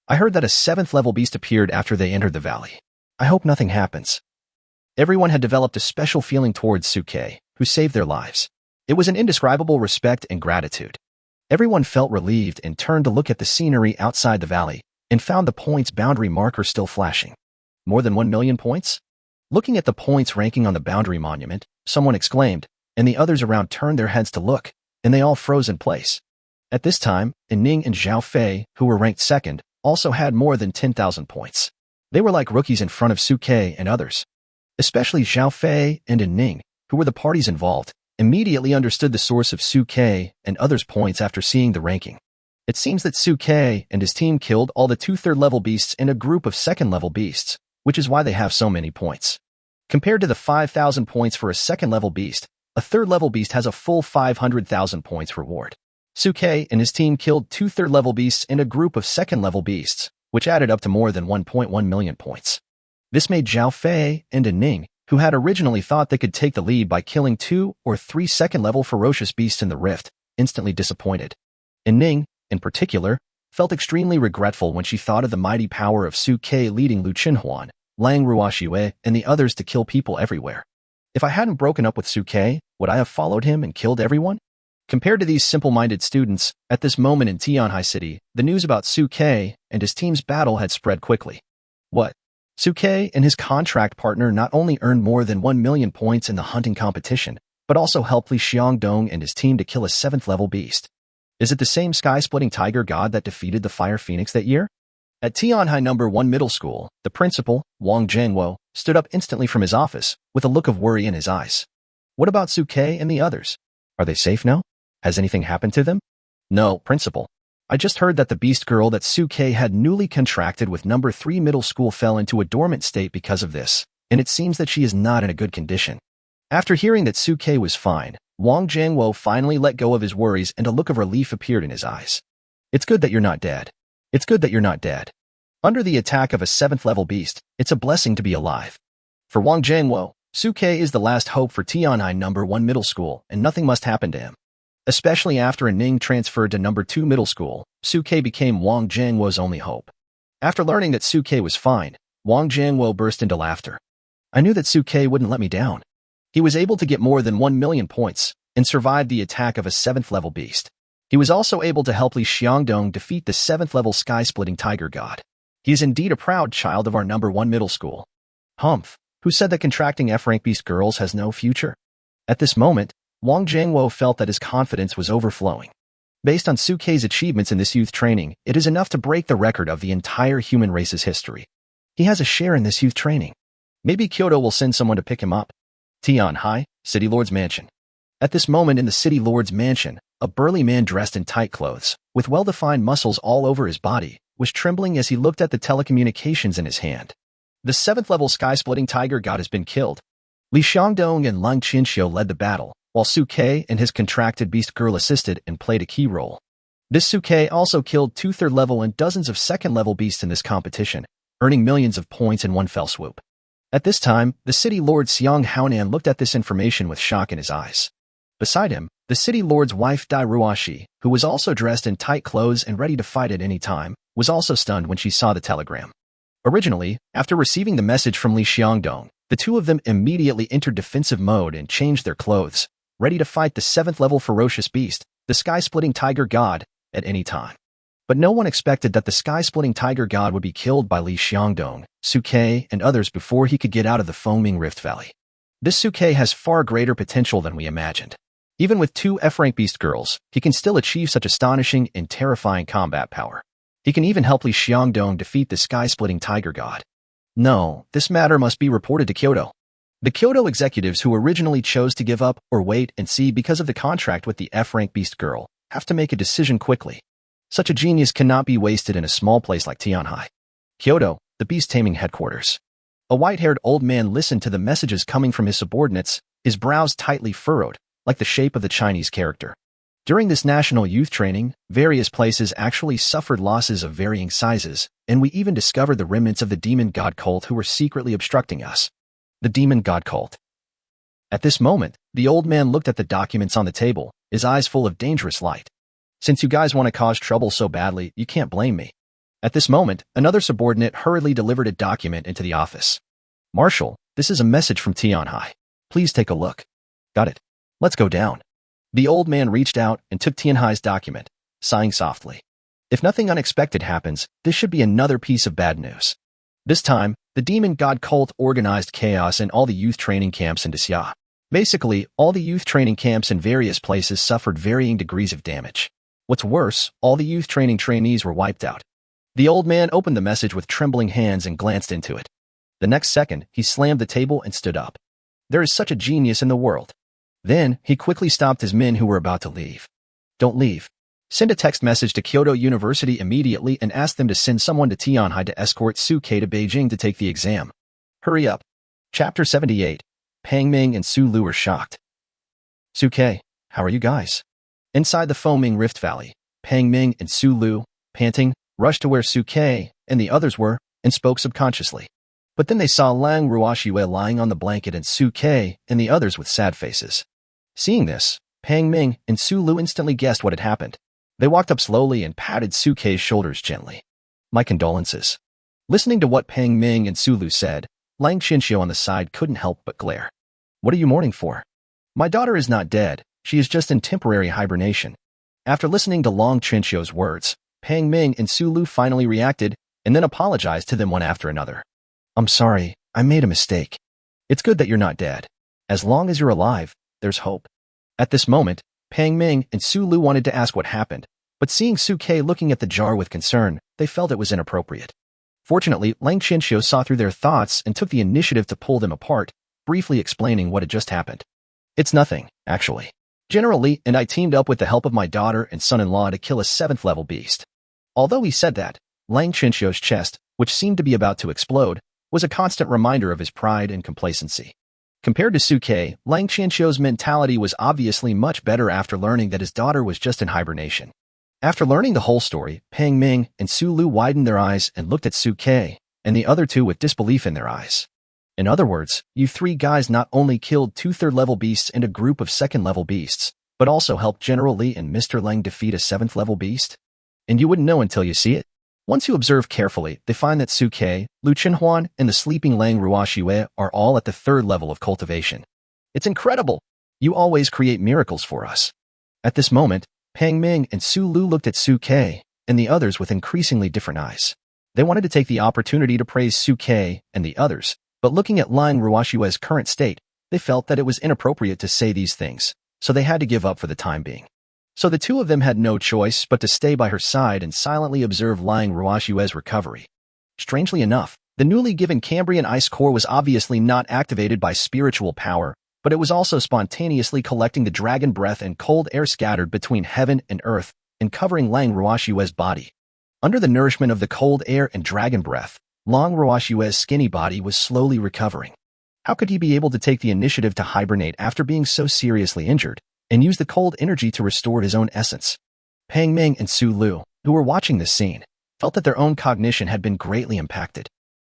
I heard that a 7th-level beast appeared after they entered the valley. I hope nothing happens. Everyone had developed a special feeling towards Suke, who saved their lives. It was an indescribable respect and gratitude. Everyone felt relieved and turned to look at the scenery outside the valley and found the points boundary marker still flashing. More than 1,000,000 points? Looking at the points ranking on the boundary monument, someone exclaimed, and the others around turned their heads to look, and they all froze in place. At this time, An Ning and Zhao Fei, who were ranked 2nd, also had more than 10,000 points. They were like rookies in front of Suke and others. Especially Zhao Fei and An Ning, who were the parties involved, immediately understood the source of Suke and others' points after seeing the ranking. It seems that Suke and his team killed all the 2 3rd-level beasts in a group of 2nd-level beasts, which is why they have so many points. Compared to the 5,000 points for a 2nd-level beast, a 3rd-level beast has a full 500,000 points reward. Suke and his team killed 2 3rd-level beasts in a group of 2nd-level beasts, which added up to more than 1.1 million points. This made Zhao Fei and An Ning, who had originally thought they could take the lead by killing 2 or 3 2nd-level ferocious beasts in the rift, instantly disappointed. An Ning, in particular, felt extremely regretful when she thought of the mighty power of Suke leading Lu Qinhuan, Lang Ruoxiwei, and the others to kill people everywhere. If I hadn't broken up with Suke, would I have followed him and killed everyone? Compared to these simple-minded students, at this moment in Tianhai City, the news about Suke and his team's battle had spread quickly. What? Suke and his contract partner not only earned more than 1,000,000 points in the hunting competition, but also helped Li Xiangdong and his team to kill a 7th-level beast. Is it the same sky-splitting tiger god that defeated the Fire Phoenix that year? At Tianhai No. 1 Middle School, the principal, Wang Zhengwo, stood up instantly from his office, with a look of worry in his eyes. What about Suke and the others? Are they safe now? Has anything happened to them? No, principal. I just heard that the beast girl that Suke had newly contracted with No. 3 Middle School fell into a dormant state because of this, and it seems that she is not in a good condition. After hearing that Suke was fine, Wang Zhengwo finally let go of his worries and a look of relief appeared in his eyes. It's good that you're not dead. It's good that you're not dead. Under the attack of a 7th-level beast, it's a blessing to be alive. For Wang Zhengwo, Suke is the last hope for Tianhai No. 1 Middle School, and nothing must happen to him. Especially after An Ning transferred to No. 2 Middle School, Suke became Wang Zhengwo's only hope. After learning that Suke was fine, Wang Zhengwo burst into laughter. I knew that Suke wouldn't let me down. He was able to get more than 1,000,000 points and survived the attack of a 7th-level beast. He was also able to help Li Xiangdong defeat the 7th-level sky-splitting tiger god. He is indeed a proud child of our No. 1 Middle School. Humph, who said that contracting F-rank beast girls has no future? At this moment, Wang Zhengwo felt that his confidence was overflowing. Based on Suke's achievements in this youth training, it is enough to break the record of the entire human race's history. He has a share in this youth training. Maybe Kyoto will send someone to pick him up. Tianhai, City Lord's Mansion. At this moment in the City Lord's Mansion, a burly man dressed in tight clothes, with well-defined muscles all over his body, was trembling as he looked at the telecommunications in his hand. The 7th-level sky-splitting tiger god has been killed. Li Xiangdong and Lang Qinxiu led the battle, while Suke and his contracted beast girl assisted and played a key role. This Suke also killed 2 3rd-level and dozens of 2nd-level beasts in this competition, earning millions of points in one fell swoop. At this time, the city lord Xiang Haonan looked at this information with shock in his eyes. Beside him, the city lord's wife Dai Ruoxi, who was also dressed in tight clothes and ready to fight at any time, was also stunned when she saw the telegram. Originally, after receiving the message from Li Xiangdong, the two of them immediately entered defensive mode and changed their clothes, ready to fight the 7th-level ferocious beast, the sky-splitting tiger god, at any time. But no one expected that the sky-splitting tiger god would be killed by Li Xiangdong, Suke, and others before he could get out of the foaming rift valley. This Suke has far greater potential than we imagined. Even with two F-rank beast girls, he can still achieve such astonishing and terrifying combat power. He can even help Li Xiangdong defeat the sky-splitting tiger god. No, this matter must be reported to Kyoto. The Kyoto executives who originally chose to give up or wait and see because of the contract with the F-rank beast girl have to make a decision quickly. Such a genius cannot be wasted in a small place like Tianhai. Kyoto, the beast-taming headquarters. A white-haired old man listened to the messages coming from his subordinates, his brows tightly furrowed, like the shape of the Chinese character. During this national youth training, various places actually suffered losses of varying sizes, and we even discovered the remnants of the demon god cult who were secretly obstructing us. The demon god cult. At this moment, the old man looked at the documents on the table, his eyes full of dangerous light. Since you guys want to cause trouble so badly, you can't blame me. At this moment, another subordinate hurriedly delivered a document into the office. Marshal, this is a message from Tianhai. Please take a look. Got it. Let's go down. The old man reached out and took Tianhai's document, sighing softly. If nothing unexpected happens, this should be another piece of bad news. This time, the demon god cult organized chaos in all the youth training camps in Xia. Basically, all the youth training camps in various places suffered varying degrees of damage. What's worse, all the youth training trainees were wiped out. The old man opened the message with trembling hands and glanced into it. The next second, he slammed the table and stood up. There is such a genius in the world. Then, he quickly stopped his men who were about to leave. Don't leave. Send a text message to Kyoto University immediately and ask them to send someone to Tianhai to escort Suke to Beijing to take the exam. Hurry up. Chapter 78. Pang Ming and Su Lu are shocked. Suke, how are you guys? Inside the foaming rift valley, Pang Ming and Su Lu, panting, rushed to where Suke and the others were and spoke subconsciously. But then they saw Lang Ruoxue lying on the blanket and Suke and the others with sad faces. Seeing this, Pang Ming and Su Lu instantly guessed what had happened. They walked up slowly and patted Suke's shoulders gently. My condolences. Listening to what Pang Ming and Su Lu said, Lang Qianxiu on the side couldn't help but glare. What are you mourning for? My daughter is not dead, she is just in temporary hibernation. After listening to Lang Qianxiu's words, Pang Ming and Su Lu finally reacted and then apologized to them one after another. I'm sorry, I made a mistake. It's good that you're not dead. As long as you're alive, there's hope. At this moment, Pang Ming and Su Lu wanted to ask what happened, but seeing Suke looking at the jar with concern, they felt it was inappropriate. Fortunately, Lang Qianxiu saw through their thoughts and took the initiative to pull them apart, briefly explaining what had just happened. It's nothing, actually. General Li and I teamed up with the help of my daughter and son-in-law to kill a 7th-level beast. Although he said that, Lang Qianxiu's chest, which seemed to be about to explode, was a constant reminder of his pride and complacency. Compared to Suke, Lang Qianxiu's mentality was obviously much better after learning that his daughter was just in hibernation. After learning the whole story, Pang Ming and Su Lu widened their eyes and looked at Suke and the other two with disbelief in their eyes. In other words, you three guys not only killed 2 3rd-level beasts and a group of 2nd-level beasts, but also helped General Li and Mr. Lang defeat a 7th-level beast? And you wouldn't know until you see it. Once you observe carefully, they find that Suke, Lu Chenhuan, and the sleeping Lang Ruoxue are all at the 3rd level of cultivation. It's incredible! You always create miracles for us. At this moment, Pang Ming and Su Lu looked at Suke and the others with increasingly different eyes. They wanted to take the opportunity to praise Suke and the others, but looking at Lang Ruoxue's current state, they felt that it was inappropriate to say these things, so they had to give up for the time being. So the two of them had no choice but to stay by her side and silently observe Lang Ruoxue's recovery. Strangely enough, the newly given Cambrian ice core was obviously not activated by spiritual power, but it was also spontaneously collecting the dragon breath and cold air scattered between heaven and earth and covering Lang Ruoxue's body. Under the nourishment of the cold air and dragon breath, Lang Ruoxue's skinny body was slowly recovering. How could he be able to take the initiative to hibernate after being so seriously injured, and use the cold energy to restore his own essence? Pang Ming and Su Lu, who were watching this scene, felt that their own cognition had been greatly impacted.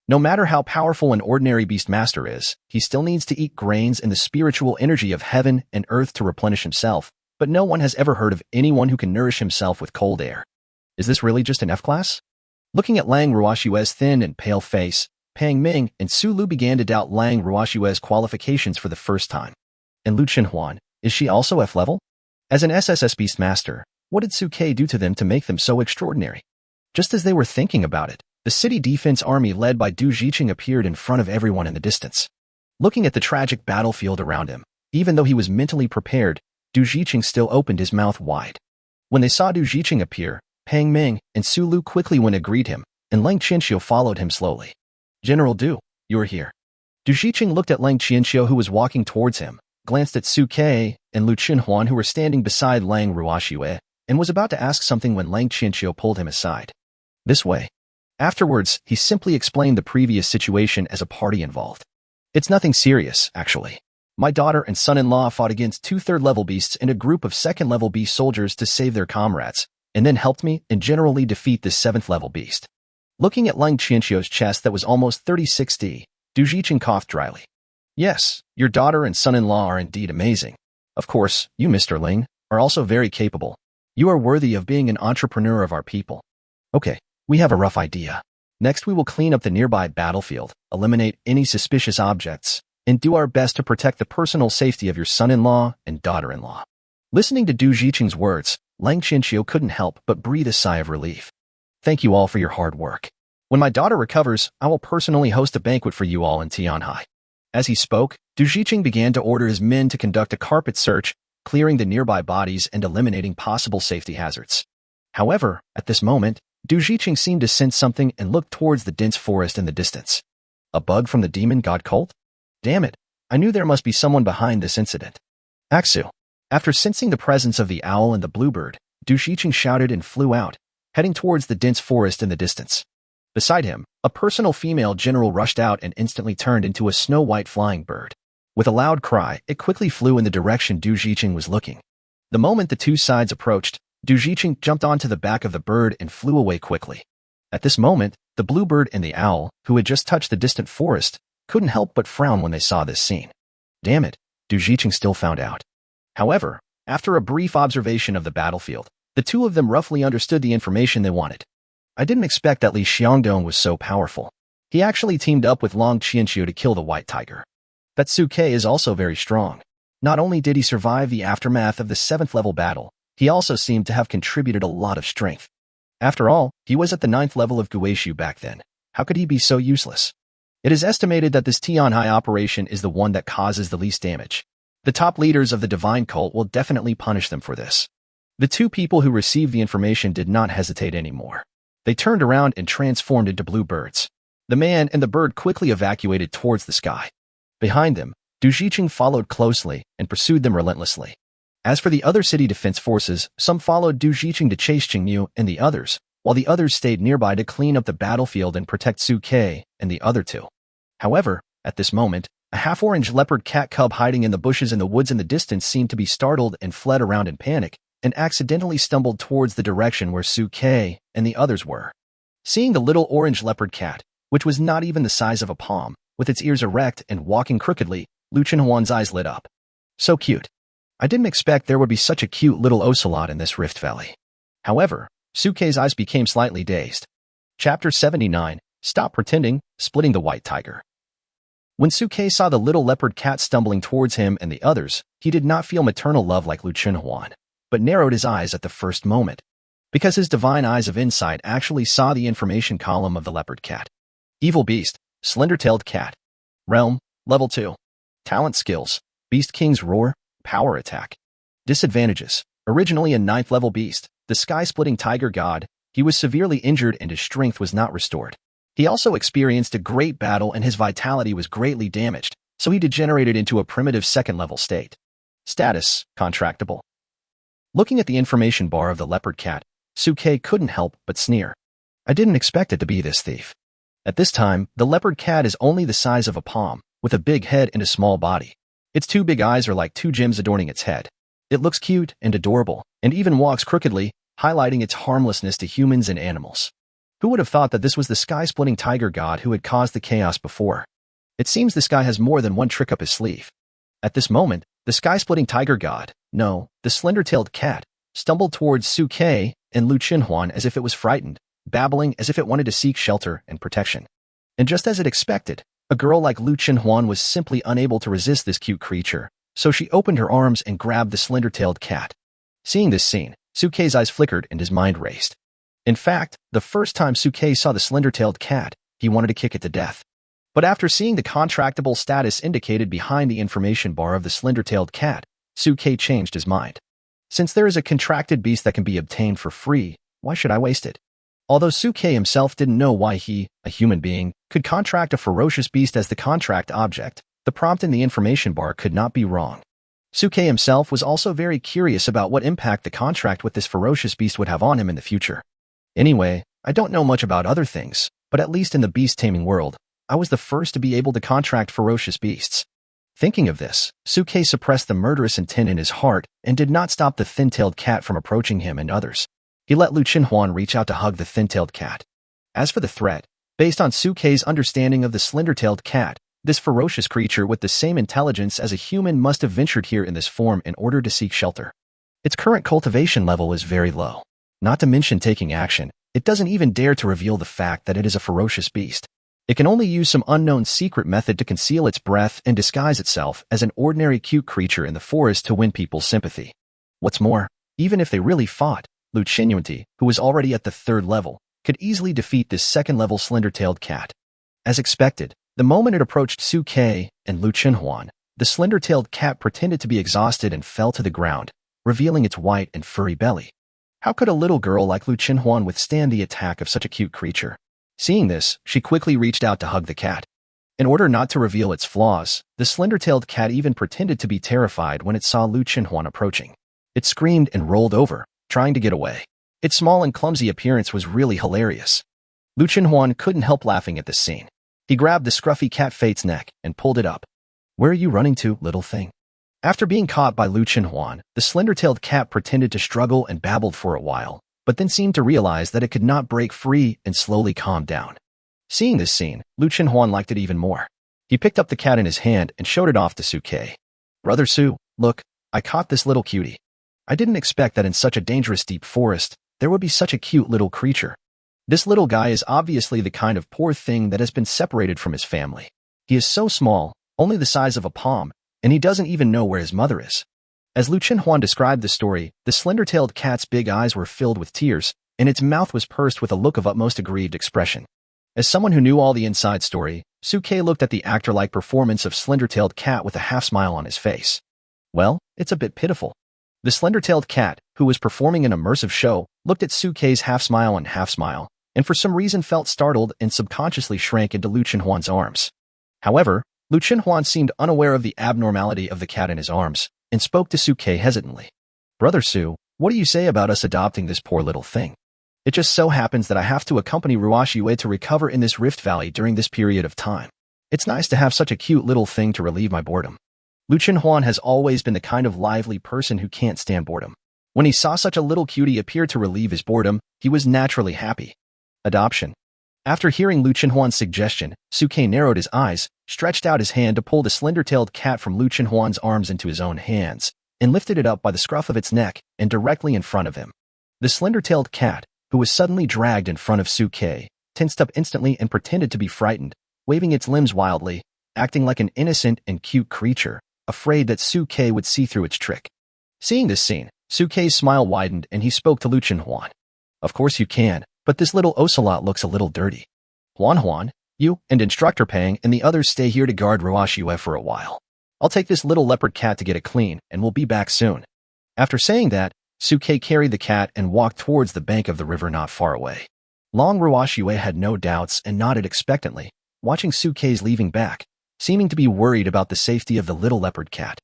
No matter how powerful an ordinary beastmaster is, he still needs to eat grains and the spiritual energy of heaven and earth to replenish himself, but no one has ever heard of anyone who can nourish himself with cold air. Is this really just an F-class? Looking at Lang Ruoxue's thin and pale face, Pang Ming and Su Lu began to doubt Lang Ruoxue's qualifications for the first time. And Lu Chenhuan, is she also F-level? As an SSS beastmaster, what did Suke do to them to make them so extraordinary? Just as they were thinking about it, the city defense army led by Du Jiqing appeared in front of everyone in the distance. Looking at the tragic battlefield around him, even though he was mentally prepared, Du Jiqing still opened his mouth wide. When they saw Du Jiqing appear, Pang Ming and Su Lu quickly went to greet him, and Lang Qianxiu followed him slowly. General Du, you are here. Du Jiqing looked at Lang Qianxiu, who was walking towards him, glanced at Su Ke and Lu Qinhuan, who were standing beside Lang Ruoxue, and was about to ask something when Lang Qianxiu pulled him aside. This way. Afterwards, he simply explained the previous situation as a party involved. It's nothing serious, actually. My daughter and son-in-law fought against 2 third-level beasts and a group of second-level beast soldiers to save their comrades, and then helped me and generally defeat this 7th-level beast. Looking at Lang Qianxiu's chest that was almost 30-60, Du Jiqing coughed dryly. Yes, your daughter and son-in-law are indeed amazing. Of course, you, Mr. Ling, are also very capable. You are worthy of being an entrepreneur of our people. Okay, we have a rough idea. Next, we will clean up the nearby battlefield, eliminate any suspicious objects, and do our best to protect the personal safety of your son-in-law and daughter-in-law. Listening to Du Jiqing's words, Lang Qianxiu couldn't help but breathe a sigh of relief. Thank you all for your hard work. When my daughter recovers, I will personally host a banquet for you all in Tianhai. As he spoke, Du Jiqing began to order his men to conduct a carpet search, clearing the nearby bodies and eliminating possible safety hazards. However, at this moment, Du Jiqing seemed to sense something and looked towards the dense forest in the distance. A bug from the demon god cult? Damn it, I knew there must be someone behind this incident. Aksu. After sensing the presence of the owl and the bluebird, Du Jiqing shouted and flew out, heading towards the dense forest in the distance. Beside him, a personal female general rushed out and instantly turned into a snow-white flying bird. With a loud cry, it quickly flew in the direction Du Jiqing was looking. The moment the two sides approached, Du Jiqing jumped onto the back of the bird and flew away quickly. At this moment, the bluebird and the owl, who had just touched the distant forest, couldn't help but frown when they saw this scene. Damn it, Du Jiqing still found out. However, after a brief observation of the battlefield, the two of them roughly understood the information they wanted. I didn't expect that Li Xiangdong was so powerful. He actually teamed up with Lang Qianxiu to kill the white tiger. That Su Ke is also very strong. Not only did he survive the aftermath of the 7th-level battle, he also seemed to have contributed a lot of strength. After all, he was at the 9th level of Guishu back then. How could he be so useless? It is estimated that this Tianhai operation is the one that causes the least damage. The top leaders of the divine cult will definitely punish them for this. The two people who received the information did not hesitate anymore. They turned around and transformed into blue birds. The man and the bird quickly evacuated towards the sky. Behind them, Du Jiqing followed closely and pursued them relentlessly. As for the other city defense forces, some followed Du Jiqing to chase Qingyu and the others, while the others stayed nearby to clean up the battlefield and protect Su Ke and the other two. However, at this moment, a half-orange leopard cat cub hiding in the bushes in the woods in the distance seemed to be startled and fled around in panic, and accidentally stumbled towards the direction where Su Ke and the others were. Seeing the little orange leopard cat, which was not even the size of a palm, with its ears erect and walking crookedly, Lu Qinhuan's eyes lit up. So cute. I didn't expect there would be such a cute little ocelot in this Rift Valley. However, Su Ke's eyes became slightly dazed. Chapter 79, Stop Pretending, Splitting the White Tiger. When Su Ke saw the little leopard cat stumbling towards him and the others, he did not feel maternal love like Lu Qinhuan, but narrowed his eyes at the first moment, because his divine eyes of insight actually saw the information column of the leopard cat. Evil beast, slender-tailed cat. Realm, level 2. Talent skills, Beast King's Roar, power attack. Disadvantages, originally a 9th level beast, the sky-splitting tiger god, he was severely injured and his strength was not restored. He also experienced a great battle and his vitality was greatly damaged, so he degenerated into a primitive 2nd level state. Status, contractable. Looking at the information bar of the leopard cat, Su Ke couldn't help but sneer. I didn't expect it to be this thief. At this time, the leopard cat is only the size of a palm, with a big head and a small body. Its 2 big eyes are like 2 gems adorning its head. It looks cute and adorable, and even walks crookedly, highlighting its harmlessness to humans and animals. Who would have thought that this was the sky-splitting tiger god who had caused the chaos before? It seems this guy has more than one trick up his sleeve. At this moment, the sky-splitting tiger god, no, the slender-tailed cat, stumbled towards Su Ke and Lu Qinhuan as if it was frightened, babbling as if it wanted to seek shelter and protection. And just as it expected, a girl like Lu Qinhuan was simply unable to resist this cute creature, so she opened her arms and grabbed the slender-tailed cat. Seeing this scene, Su Ke's eyes flickered and his mind raced. In fact, the first time Su Ke saw the slender-tailed cat, he wanted to kick it to death. But after seeing the contractable status indicated behind the information bar of the slender-tailed cat, Suke changed his mind. Since there is a contracted beast that can be obtained for free, why should I waste it? Although Suke himself didn't know why he, a human being, could contract a ferocious beast as the contract object, the prompt in the information bar could not be wrong. Suke himself was also very curious about what impact the contract with this ferocious beast would have on him in the future. Anyway, I don't know much about other things, but at least in the beast-taming world, I was the first to be able to contract ferocious beasts. Thinking of this, Suke suppressed the murderous intent in his heart and did not stop the thin-tailed cat from approaching him and others. He let Lu Chenhuan reach out to hug the thin-tailed cat. As for the threat, based on Suke's understanding of the slender-tailed cat, this ferocious creature with the same intelligence as a human must have ventured here in this form in order to seek shelter. Its current cultivation level is very low. Not to mention taking action, it doesn't even dare to reveal the fact that it is a ferocious beast. It can only use some unknown secret method to conceal its breath and disguise itself as an ordinary cute creature in the forest to win people's sympathy. What's more, even if they really fought, Lu Chenhuan, who was already at the 3rd level, could easily defeat this 2nd-level slender-tailed cat. As expected, the moment it approached Suke and Lu Chenhuan, the slender-tailed cat pretended to be exhausted and fell to the ground, revealing its white and furry belly. How could a little girl like Lu Chenhuan withstand the attack of such a cute creature? Seeing this, she quickly reached out to hug the cat. In order not to reveal its flaws, the slender-tailed cat even pretended to be terrified when it saw Lu Chenhuan approaching. It screamed and rolled over, trying to get away. Its small and clumsy appearance was really hilarious. Lu Chenhuan couldn't help laughing at this scene. He grabbed the scruffy cat Fate's neck and pulled it up. "Where are you running to, little thing?" After being caught by Lu Chenhuan, the slender-tailed cat pretended to struggle and babbled for a while, but then seemed to realize that it could not break free and slowly calmed down. Seeing this scene, Lu Chenhuan liked it even more. He picked up the cat in his hand and showed it off to Suke. "Brother Su, look, I caught this little cutie. I didn't expect that in such a dangerous deep forest, there would be such a cute little creature. This little guy is obviously the kind of poor thing that has been separated from his family. He is so small, only the size of a palm, and he doesn't even know where his mother is." As Lu Chenhuan described the story, the slender-tailed cat's big eyes were filled with tears, and its mouth was pursed with a look of utmost aggrieved expression. As someone who knew all the inside story, Suke looked at the actor-like performance of slender-tailed cat with a half-smile on his face. Well, it's a bit pitiful. The slender-tailed cat, who was performing an immersive show, looked at Suke's half-smile and for some reason felt startled and subconsciously shrank into Lu Chenhuan's arms. However, Lu Chenhuan seemed unaware of the abnormality of the cat in his arms, and spoke to Suke hesitantly. "Brother Su, what do you say about us adopting this poor little thing? It just so happens that I have to accompany Ruoxue to recover in this Rift Valley during this period of time. It's nice to have such a cute little thing to relieve my boredom." Lu Chenhuan has always been the kind of lively person who can't stand boredom. When he saw such a little cutie appear to relieve his boredom, he was naturally happy. Adoption. After hearing Lu Chenhuan's suggestion, Suke narrowed his eyes, stretched out his hand to pull the slender-tailed cat from Lu Chenhuan's arms into his own hands, and lifted it up by the scruff of its neck and directly in front of him. The slender-tailed cat, who was suddenly dragged in front of Suke, tensed up instantly and pretended to be frightened, waving its limbs wildly, acting like an innocent and cute creature, afraid that Suke would see through its trick. Seeing this scene, Suke's smile widened and he spoke to Lu Chenhuan. "Of course you can, but this little ocelot looks a little dirty. Huan, you and Instructor Pang and the others stay here to guard Ruoxue for a while. I'll take this little leopard cat to get it clean, and we'll be back soon." After saying that, Suke carried the cat and walked towards the bank of the river not far away. Long Ruoxue had no doubts and nodded expectantly, watching Suke's leaving back, seeming to be worried about the safety of the little leopard cat.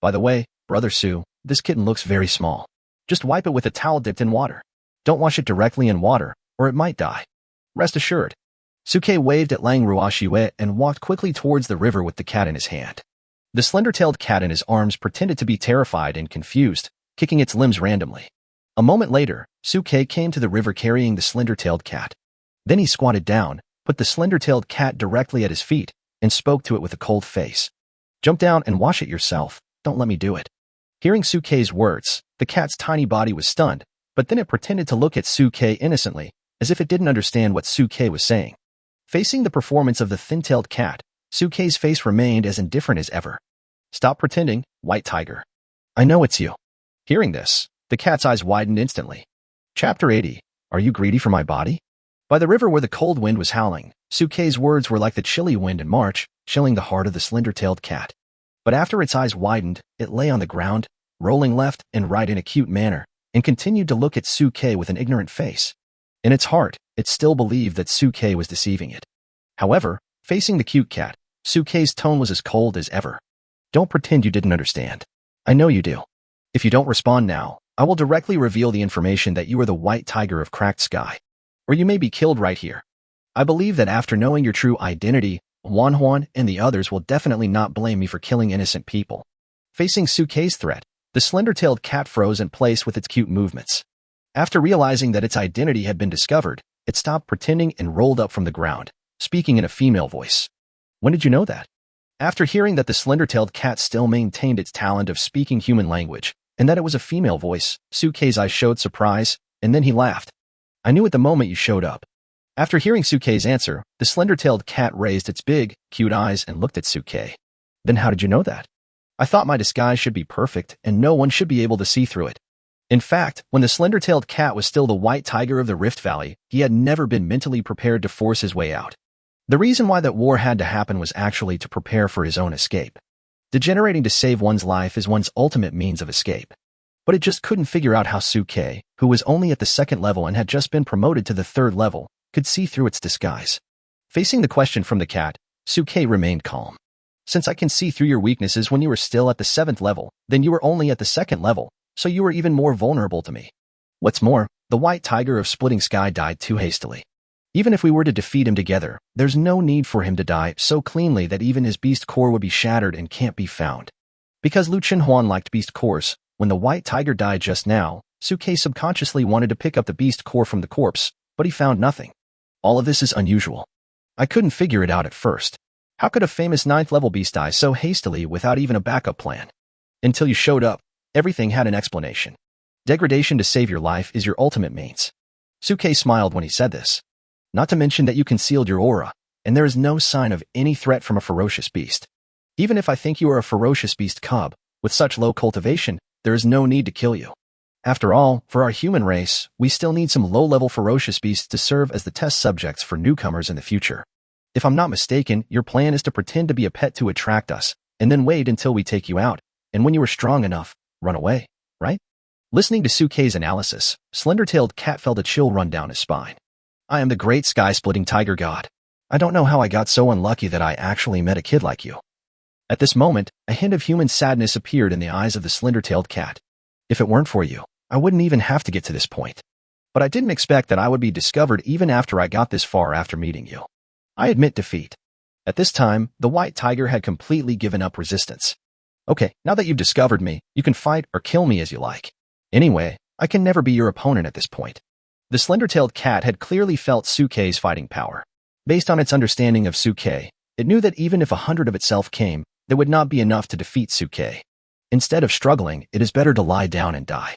"By the way, Brother Su, this kitten looks very small. Just wipe it with a towel dipped in water. Don't wash it directly in water, or it might die. Rest assured." Suke waved at Lang Ruoxue and walked quickly towards the river with the cat in his hand. The slender-tailed cat in his arms pretended to be terrified and confused, kicking its limbs randomly. A moment later, Suke came to the river carrying the slender-tailed cat. Then he squatted down, put the slender-tailed cat directly at his feet, and spoke to it with a cold face. "Jump down and wash it yourself. Don't let me do it." Hearing Suke's words, the cat's tiny body was stunned, but then it pretended to look at Suke innocently, as if it didn't understand what Suke was saying. Facing the performance of the thin-tailed cat, Suke's face remained as indifferent as ever. "Stop pretending, White Tiger. I know it's you." Hearing this, the cat's eyes widened instantly. Chapter 80. Are you greedy for my body? By the river where the cold wind was howling, Suke's words were like the chilly wind in March, chilling the heart of the slender-tailed cat. But after its eyes widened, it lay on the ground, rolling left and right in a cute manner, and continued to look at Suke with an ignorant face. In its heart, it still believed that Suke was deceiving it. However, facing the cute cat, Suke's tone was as cold as ever. Don't pretend you didn't understand. I know you do. If you don't respond now, I will directly reveal the information that you are the white tiger of cracked sky. Or you may be killed right here. I believe that after knowing your true identity, Wanhuan and the others will definitely not blame me for killing innocent people. Facing Suke's threat, the slender-tailed cat froze in place with its cute movements. After realizing that its identity had been discovered, it stopped pretending and rolled up from the ground, speaking in a female voice. When did you know that? After hearing that the slender-tailed cat still maintained its talent of speaking human language, and that it was a female voice, Suke's eyes showed surprise, and then he laughed. I knew at the moment you showed up. After hearing Suke's answer, the slender-tailed cat raised its big, cute eyes and looked at Suke. Then how did you know that? I thought my disguise should be perfect and no one should be able to see through it. In fact, when the slender-tailed cat was still the white tiger of the Rift Valley, he had never been mentally prepared to force his way out. The reason why that war had to happen was actually to prepare for his own escape. Degenerating to save one's life is one's ultimate means of escape. But it just couldn't figure out how Suke, who was only at the 2nd level and had just been promoted to the 3rd level, could see through its disguise. Facing the question from the cat, Suke remained calm. Since I can see through your weaknesses when you were still at the 7th level, then you were only at the 2nd level, so you were even more vulnerable to me. What's more, the white tiger of Splitting Sky died too hastily. Even if we were to defeat him together, there's no need for him to die so cleanly that even his beast core would be shattered and can't be found. Because Lu Chenhuan liked beast cores, when the white tiger died just now, Suke subconsciously wanted to pick up the beast core from the corpse, but he found nothing. All of this is unusual. I couldn't figure it out at first. How could a famous 9th level beast die so hastily without even a backup plan? Until you showed up, everything had an explanation. Degradation to save your life is your ultimate means. Suke smiled when he said this. Not to mention that you concealed your aura, and there is no sign of any threat from a ferocious beast. Even if I think you are a ferocious beast cub, with such low cultivation, there is no need to kill you. After all, for our human race, we still need some low-level ferocious beasts to serve as the test subjects for newcomers in the future. If I'm not mistaken, your plan is to pretend to be a pet to attract us, and then wait until we take you out, and when you are strong enough, run away, right? Listening to Suke's analysis, slender-tailed cat felt a chill run down his spine. I am the great sky-splitting tiger god. I don't know how I got so unlucky that I actually met a kid like you. At this moment, a hint of human sadness appeared in the eyes of the slender-tailed cat. If it weren't for you, I wouldn't even have to get to this point. But I didn't expect that I would be discovered even after I got this far after meeting you. I admit defeat. At this time, the white tiger had completely given up resistance. Okay, now that you've discovered me, you can fight or kill me as you like. Anyway, I can never be your opponent at this point. The slender-tailed cat had clearly felt Suke's fighting power. Based on its understanding of Suke, it knew that even if 100 of itself came, there would not be enough to defeat Suke. Instead of struggling, it is better to lie down and die.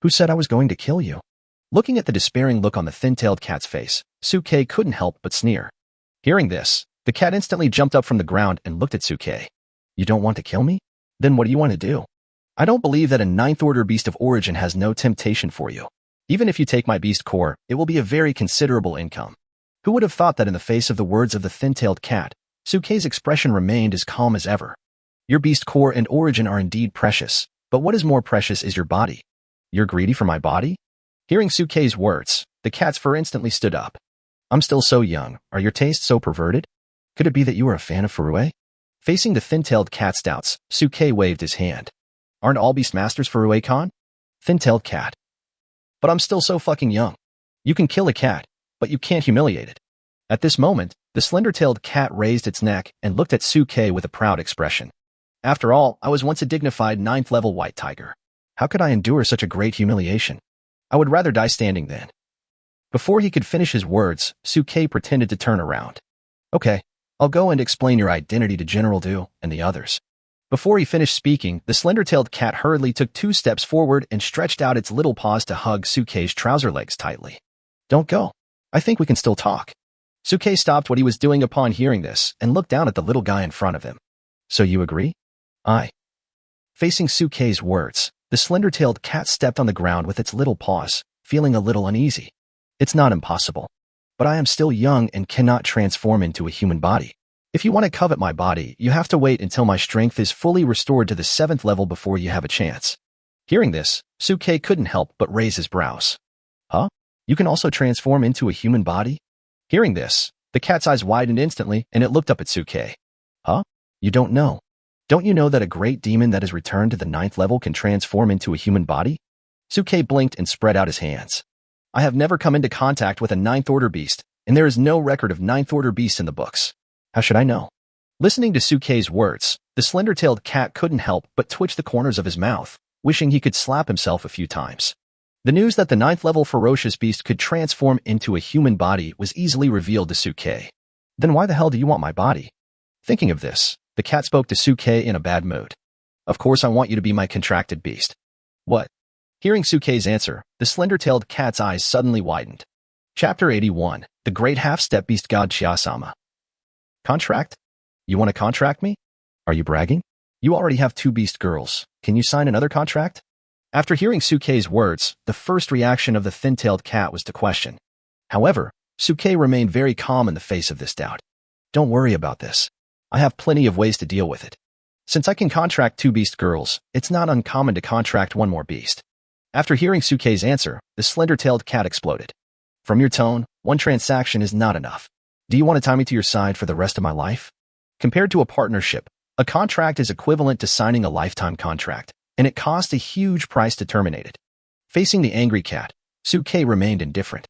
Who said I was going to kill you? Looking at the despairing look on the thin-tailed cat's face, Suke couldn't help but sneer. Hearing this, the cat instantly jumped up from the ground and looked at Suke. You don't want to kill me? Then what do you want to do? I don't believe that a 9th order beast of origin has no temptation for you. Even if you take my beast core, it will be a very considerable income. Who would have thought that in the face of the words of the thin-tailed cat, Suke's expression remained as calm as ever. Your beast core and origin are indeed precious, but what is more precious is your body. You're greedy for my body? Hearing Suke's words, the cat's fur instantly stood up. I'm still so young. Are your tastes so perverted? Could it be that you are a fan of Ferue? Facing the thin-tailed cat's doubts, Suke waved his hand. Aren't all beastmasters Ferue-kan? Thin-tailed cat. But I'm still so fucking young. You can kill a cat, but you can't humiliate it. At this moment, the slender-tailed cat raised its neck and looked at Suke with a proud expression. After all, I was once a dignified 9th level white tiger. How could I endure such a great humiliation? I would rather die standing then. Before he could finish his words, Suke pretended to turn around. Okay, I'll go and explain your identity to General Du and the others. Before he finished speaking, the slender-tailed cat hurriedly took 2 steps forward and stretched out its little paws to hug Suke's trouser legs tightly. Don't go. I think we can still talk. Suke stopped what he was doing upon hearing this and looked down at the little guy in front of him. So you agree? Aye. Facing Suke's words, the slender-tailed cat stepped on the ground with its little paws, feeling a little uneasy. It's not impossible. But I am still young and cannot transform into a human body. If you want to covet my body, you have to wait until my strength is fully restored to the 7th level before you have a chance. Hearing this, Suke couldn't help but raise his brows. Huh? You can also transform into a human body? Hearing this, the cat's eyes widened instantly and it looked up at Suke. Huh? You don't know? Don't you know that a great demon that has returned to the 9th level can transform into a human body? Suke blinked and spread out his hands. I have never come into contact with a 9th order beast, and there is no record of 9th order beasts in the books. How should I know? Listening to Suke's words, the slender-tailed cat couldn't help but twitch the corners of his mouth, wishing he could slap himself a few times. The news that the 9th level ferocious beast could transform into a human body was easily revealed to Suke. Then why the hell do you want my body? Thinking of this, the cat spoke to Suke in a bad mood. Of course I want you to be my contracted beast. What? Hearing Suke's answer, the slender-tailed cat's eyes suddenly widened. Chapter 81, The Great Half-Step Beast God Chia-sama. Contract? You want to contract me? Are you bragging? You already have 2 beast girls. Can you sign another contract? After hearing Suke's words, the first reaction of the thin-tailed cat was to question. However, Suke remained very calm in the face of this doubt. Don't worry about this. I have plenty of ways to deal with it. Since I can contract 2 beast girls, it's not uncommon to contract 1 more beast. After hearing Suke's answer, the slender-tailed cat exploded. From your tone, 1 transaction is not enough. Do you want to tie me to your side for the rest of my life? Compared to a partnership, a contract is equivalent to signing a lifetime contract, and it costs a huge price to terminate it. Facing the angry cat, Suke remained indifferent.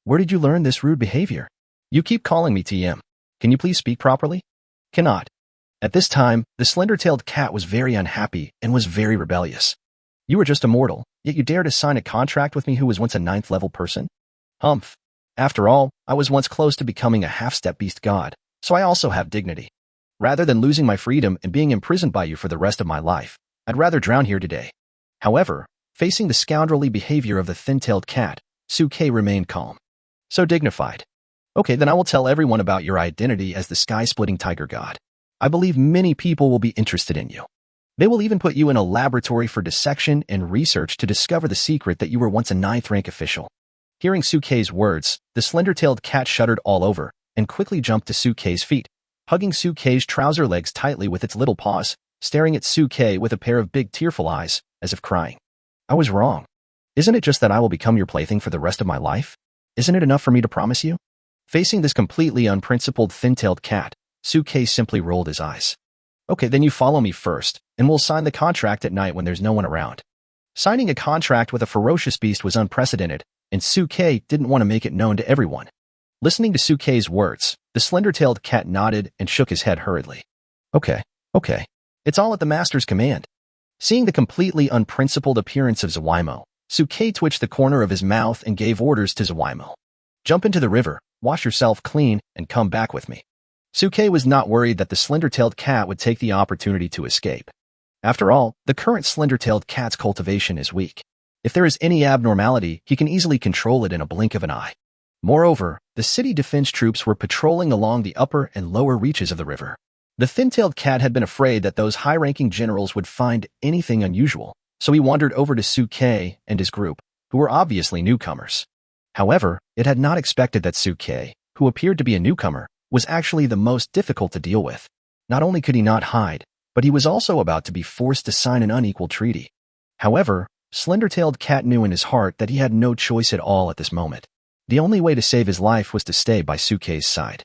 Where did you learn this rude behavior? You keep calling me TM. Can you please speak properly? Cannot. At this time, the slender-tailed cat was very unhappy and was very rebellious. You were just a mortal, yet you dare to sign a contract with me who was once a 9th level person? Humph. After all, I was once close to becoming a half-step beast god, so I also have dignity. Rather than losing my freedom and being imprisoned by you for the rest of my life, I'd rather drown here today. However, facing the scoundrelly behavior of the thin-tailed cat, Suke remained calm. So dignified. Okay, then I will tell everyone about your identity as the sky-splitting tiger god. I believe many people will be interested in you. They will even put you in a laboratory for dissection and research to discover the secret that you were once a 9th rank official. Hearing Suke's words, the slender-tailed cat shuddered all over and quickly jumped to Suke's feet, hugging Suke's trouser legs tightly with its little paws, staring at Suke with a pair of big tearful eyes, as if crying. I was wrong. Isn't it just that I will become your plaything for the rest of my life? Isn't it enough for me to promise you? Facing this completely unprincipled thin-tailed cat, Suke simply rolled his eyes. Okay, then you follow me first, and we'll sign the contract at night when there's no one around. Signing a contract with a ferocious beast was unprecedented, and Suke didn't want to make it known to everyone. Listening to Suke's words, the slender-tailed cat nodded and shook his head hurriedly. Okay. It's all at the master's command. Seeing the completely unprincipled appearance of Zawaimo, Suke twitched the corner of his mouth and gave orders to Zawaimo. Jump into the river, wash yourself clean, and come back with me. Suke was not worried that the slender-tailed cat would take the opportunity to escape. After all, the current slender-tailed cat's cultivation is weak. If there is any abnormality, he can easily control it in a blink of an eye. Moreover, the city defense troops were patrolling along the upper and lower reaches of the river. The thin-tailed cat had been afraid that those high-ranking generals would find anything unusual, so he wandered over to Suke and his group, who were obviously newcomers. However, it had not expected that Suke, who appeared to be a newcomer, was actually the most difficult to deal with. Not only could he not hide, but he was also about to be forced to sign an unequal treaty. However, Slender-tailed Cat knew in his heart that he had no choice at all at this moment. The only way to save his life was to stay by Suke's side.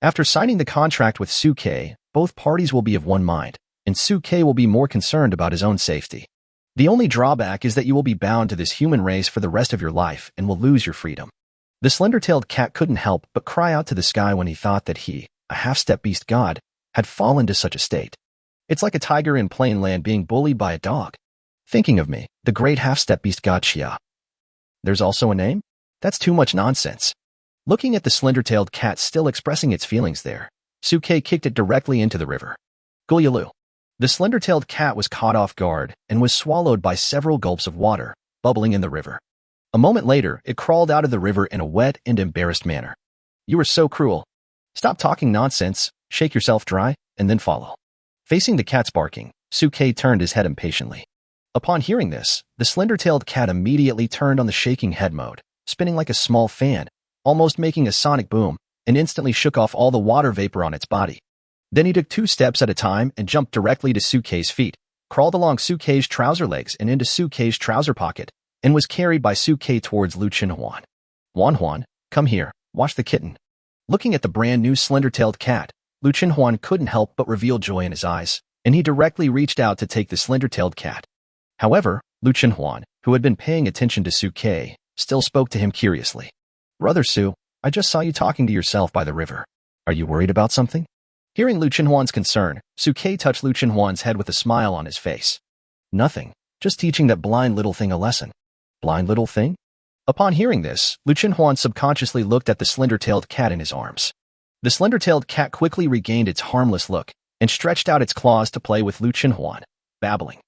After signing the contract with Suke, both parties will be of one mind, and Suke will be more concerned about his own safety. The only drawback is that you will be bound to this human race for the rest of your life and will lose your freedom. The slender-tailed cat couldn't help but cry out to the sky when he thought that he, a half-step beast god, had fallen to such a state. It's like a tiger in plain land being bullied by a dog. Thinking of me, the great half-step beast god Chia. There's also a name? That's too much nonsense. Looking at the slender-tailed cat still expressing its feelings there, Suke kicked it directly into the river. Gulyalu. The slender-tailed cat was caught off guard and was swallowed by several gulps of water, bubbling in the river. A moment later, it crawled out of the river in a wet and embarrassed manner. You are so cruel. Stop talking nonsense, shake yourself dry, and then follow. Facing the cat's barking, Suke turned his head impatiently. Upon hearing this, the slender-tailed cat immediately turned on the shaking head mode, spinning like a small fan, almost making a sonic boom, and instantly shook off all the water vapor on its body. Then he took 2 steps at a time and jumped directly to Suke's feet, crawled along Su Kei's trouser legs and into Su Kei's trouser pocket, and was carried by Su Kei towards Lu Chenhuan. Huan, come here, watch the kitten. Looking at the brand new slender-tailed cat, Lu Chenhuan couldn't help but reveal joy in his eyes, and he directly reached out to take the slender-tailed cat. However, Lu Chenhuan, who had been paying attention to Su Kei, still spoke to him curiously. Brother Su, I just saw you talking to yourself by the river. Are you worried about something? Hearing Lu Chenhuan's concern, Su Kei touched Lu Chenhuan's head with a smile on his face. Nothing, just teaching that blind little thing a lesson. Blind little thing? Upon hearing this, Lu Chenhuan subconsciously looked at the slender-tailed cat in his arms. The slender-tailed cat quickly regained its harmless look and stretched out its claws to play with Lu Chenhuan, babbling.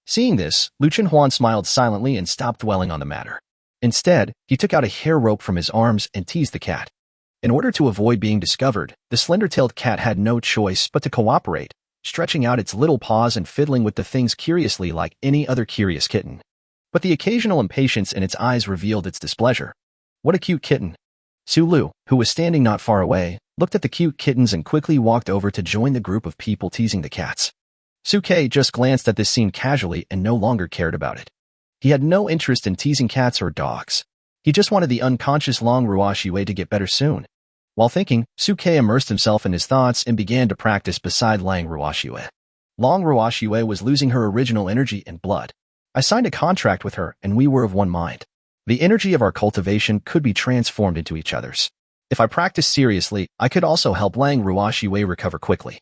Seeing this, Lu Chenhuan smiled silently and stopped dwelling on the matter. Instead, he took out a hair rope from his arms and teased the cat. In order to avoid being discovered, the slender-tailed cat had no choice but to cooperate, stretching out its little paws and fiddling with the things curiously like any other curious kitten. But the occasional impatience in its eyes revealed its displeasure. What a cute kitten. Su Lu, who was standing not far away, looked at the cute kittens and quickly walked over to join the group of people teasing the cats. Su Kei just glanced at this scene casually and no longer cared about it. He had no interest in teasing cats or dogs. He just wanted the unconscious Long Ruoxue to get better soon. While thinking, Su Kei immersed himself in his thoughts and began to practice beside Lang Ruoxue. Long Ruoxue was losing her original energy and blood. I signed a contract with her and we were of one mind. The energy of our cultivation could be transformed into each other's. If I practiced seriously, I could also help Lang Ruoxue recover quickly.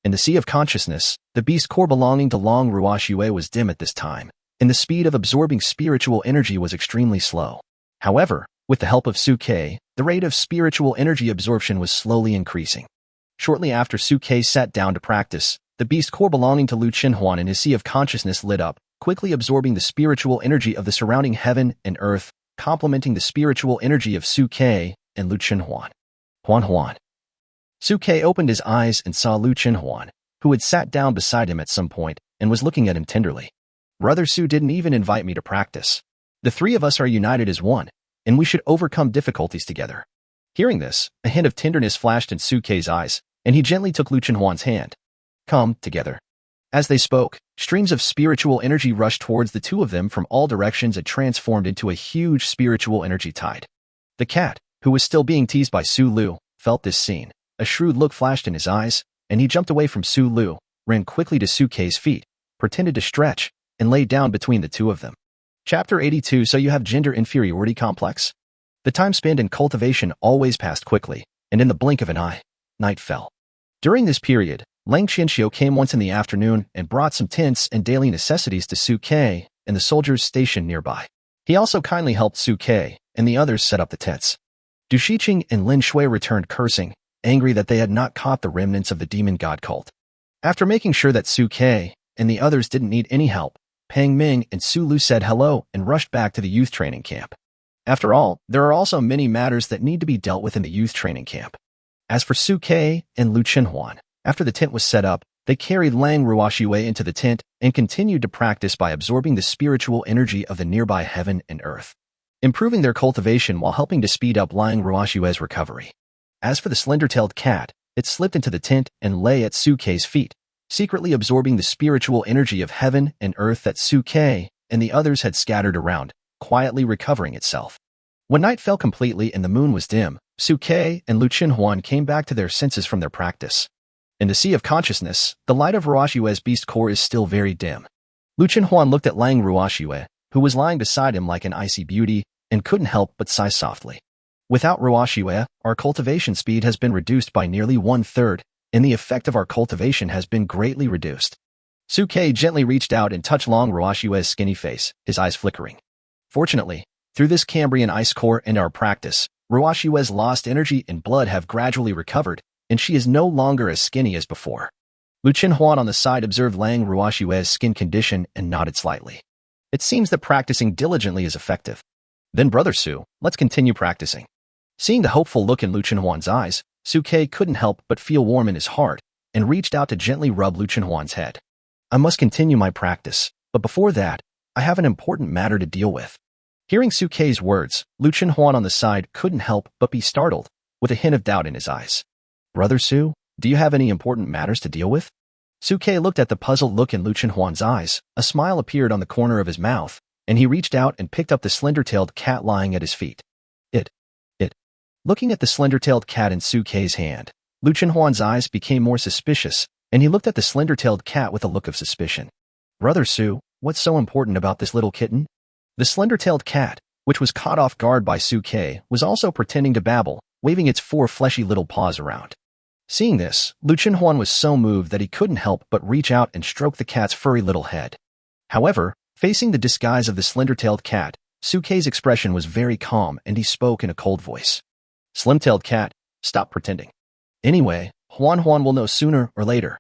In the sea of consciousness, the beast core belonging to Long Ruoxue was dim at this time, and the speed of absorbing spiritual energy was extremely slow. However, with the help of Su Kei, the rate of spiritual energy absorption was slowly increasing. Shortly after Su Kei sat down to practice, the beast core belonging to Lu Chenhuan in his sea of consciousness lit up, quickly absorbing the spiritual energy of the surrounding heaven and earth, complementing the spiritual energy of Su Kei and Lu Chenhuan. Huan. Su Kei opened his eyes and saw Lu Chenhuan, who had sat down beside him at some point and was looking at him tenderly. Brother Su didn't even invite me to practice. The three of us are united as one, and we should overcome difficulties together. Hearing this, a hint of tenderness flashed in Su Kei's eyes, and he gently took Lu Chenhuan's hand. Come, together. As they spoke, streams of spiritual energy rushed towards the two of them from all directions and transformed into a huge spiritual energy tide. The cat, who was still being teased by Su Lu, felt this scene. A shrewd look flashed in his eyes, and he jumped away from Su Lu, ran quickly to Su Kei's feet, pretended to stretch, and lay down between the two of them. Chapter 82. So you have gender inferiority complex? The time spent in cultivation always passed quickly, and in the blink of an eye, night fell. During this period, Lang Qianxiu came once in the afternoon and brought some tents and daily necessities to Su Kei and the soldiers stationed nearby. He also kindly helped Su Kei and the others set up the tents. Du Shiqing and Lin Shui returned cursing, angry that they had not caught the remnants of the demon god cult. After making sure that Su Kei and the others didn't need any help, Pang Ming and Su Lu said hello and rushed back to the youth training camp. After all, there are also many matters that need to be dealt with in the youth training camp. As for Su Kei and Lu Chenhuan, after the tent was set up, they carried Lang Ruoxue into the tent and continued to practice by absorbing the spiritual energy of the nearby heaven and earth, improving their cultivation while helping to speed up Lang Ruoxue's recovery. As for the slender-tailed cat, it slipped into the tent and lay at Su Kei's feet, secretly absorbing the spiritual energy of heaven and earth that Su Kei and the others had scattered around, quietly recovering itself. When night fell completely and the moon was dim, Su Kei and Lu Chenhuan came back to their senses from their practice. In the sea of consciousness, the light of Ruoxue's beast core is still very dim. Lu Chenhuan looked at Lang Ruoxue, who was lying beside him like an icy beauty, and couldn't help but sigh softly. Without Ruoxue, our cultivation speed has been reduced by nearly 1/3, and the effect of our cultivation has been greatly reduced. Su Kei gently reached out and touched Long Ruoxue's skinny face, his eyes flickering. Fortunately, through this Cambrian ice core and our practice, Ruoxue's lost energy and blood have gradually recovered, and she is no longer as skinny as before. Lu Chenhuan on the side observed Lang Ruoxue's skin condition and nodded slightly. It seems that practicing diligently is effective. Then Brother Su, let's continue practicing. Seeing the hopeful look in Lu Chenhuan's eyes, Su Kei couldn't help but feel warm in his heart and reached out to gently rub Lu Chenhuan's head. I must continue my practice, but before that, I have an important matter to deal with. Hearing Su Kei's words, Lu Chenhuan on the side couldn't help but be startled, with a hint of doubt in his eyes. Brother Su, do you have any important matters to deal with? Suke looked at the puzzled look in Lu Chenhuan's eyes. A smile appeared on the corner of his mouth, and he reached out and picked up the slender-tailed cat lying at his feet. It. Looking at the slender-tailed cat in Suke's hand, Lu Chenhuan's eyes became more suspicious, and he looked at the slender-tailed cat with a look of suspicion. Brother Su, what's so important about this little kitten? The slender-tailed cat, which was caught off guard by Suke, was also pretending to babble, waving its 4 fleshy little paws around. Seeing this, Lu Chenhuan was so moved that he couldn't help but reach out and stroke the cat's furry little head. However, facing the disguise of the slender-tailed cat, Suke's expression was very calm and he spoke in a cold voice. Slim-tailed cat, stop pretending. Anyway, Huan will know sooner or later.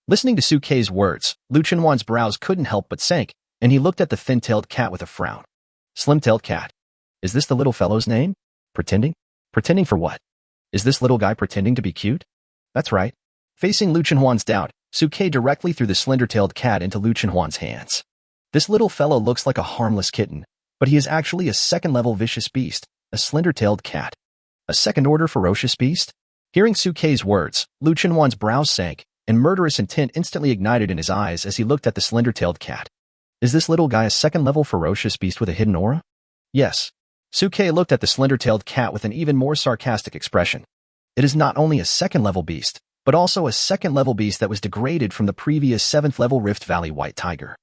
Listening to Suke's words, Lu Chenhuan's brows couldn't help but sank, and he looked at the thin-tailed cat with a frown. Slim-tailed cat. Is this the little fellow's name? Pretending? Pretending for what? Is this little guy pretending to be cute? That's right. Facing Lu Chenhuan's doubt, Suke directly threw the slender-tailed cat into Lu Chenhuan's hands. This little fellow looks like a harmless kitten, but he is actually a second-level vicious beast, a slender-tailed cat. A second-order ferocious beast? Hearing Suke's words, Lu Chenhuan's brows sank, and murderous intent instantly ignited in his eyes as he looked at the slender-tailed cat. Is this little guy a second-level ferocious beast with a hidden aura? Yes. Suke looked at the slender-tailed cat with an even more sarcastic expression. It is not only a second-level beast, but also a second-level beast that was degraded from the previous 7th-level Rift Valley white tiger.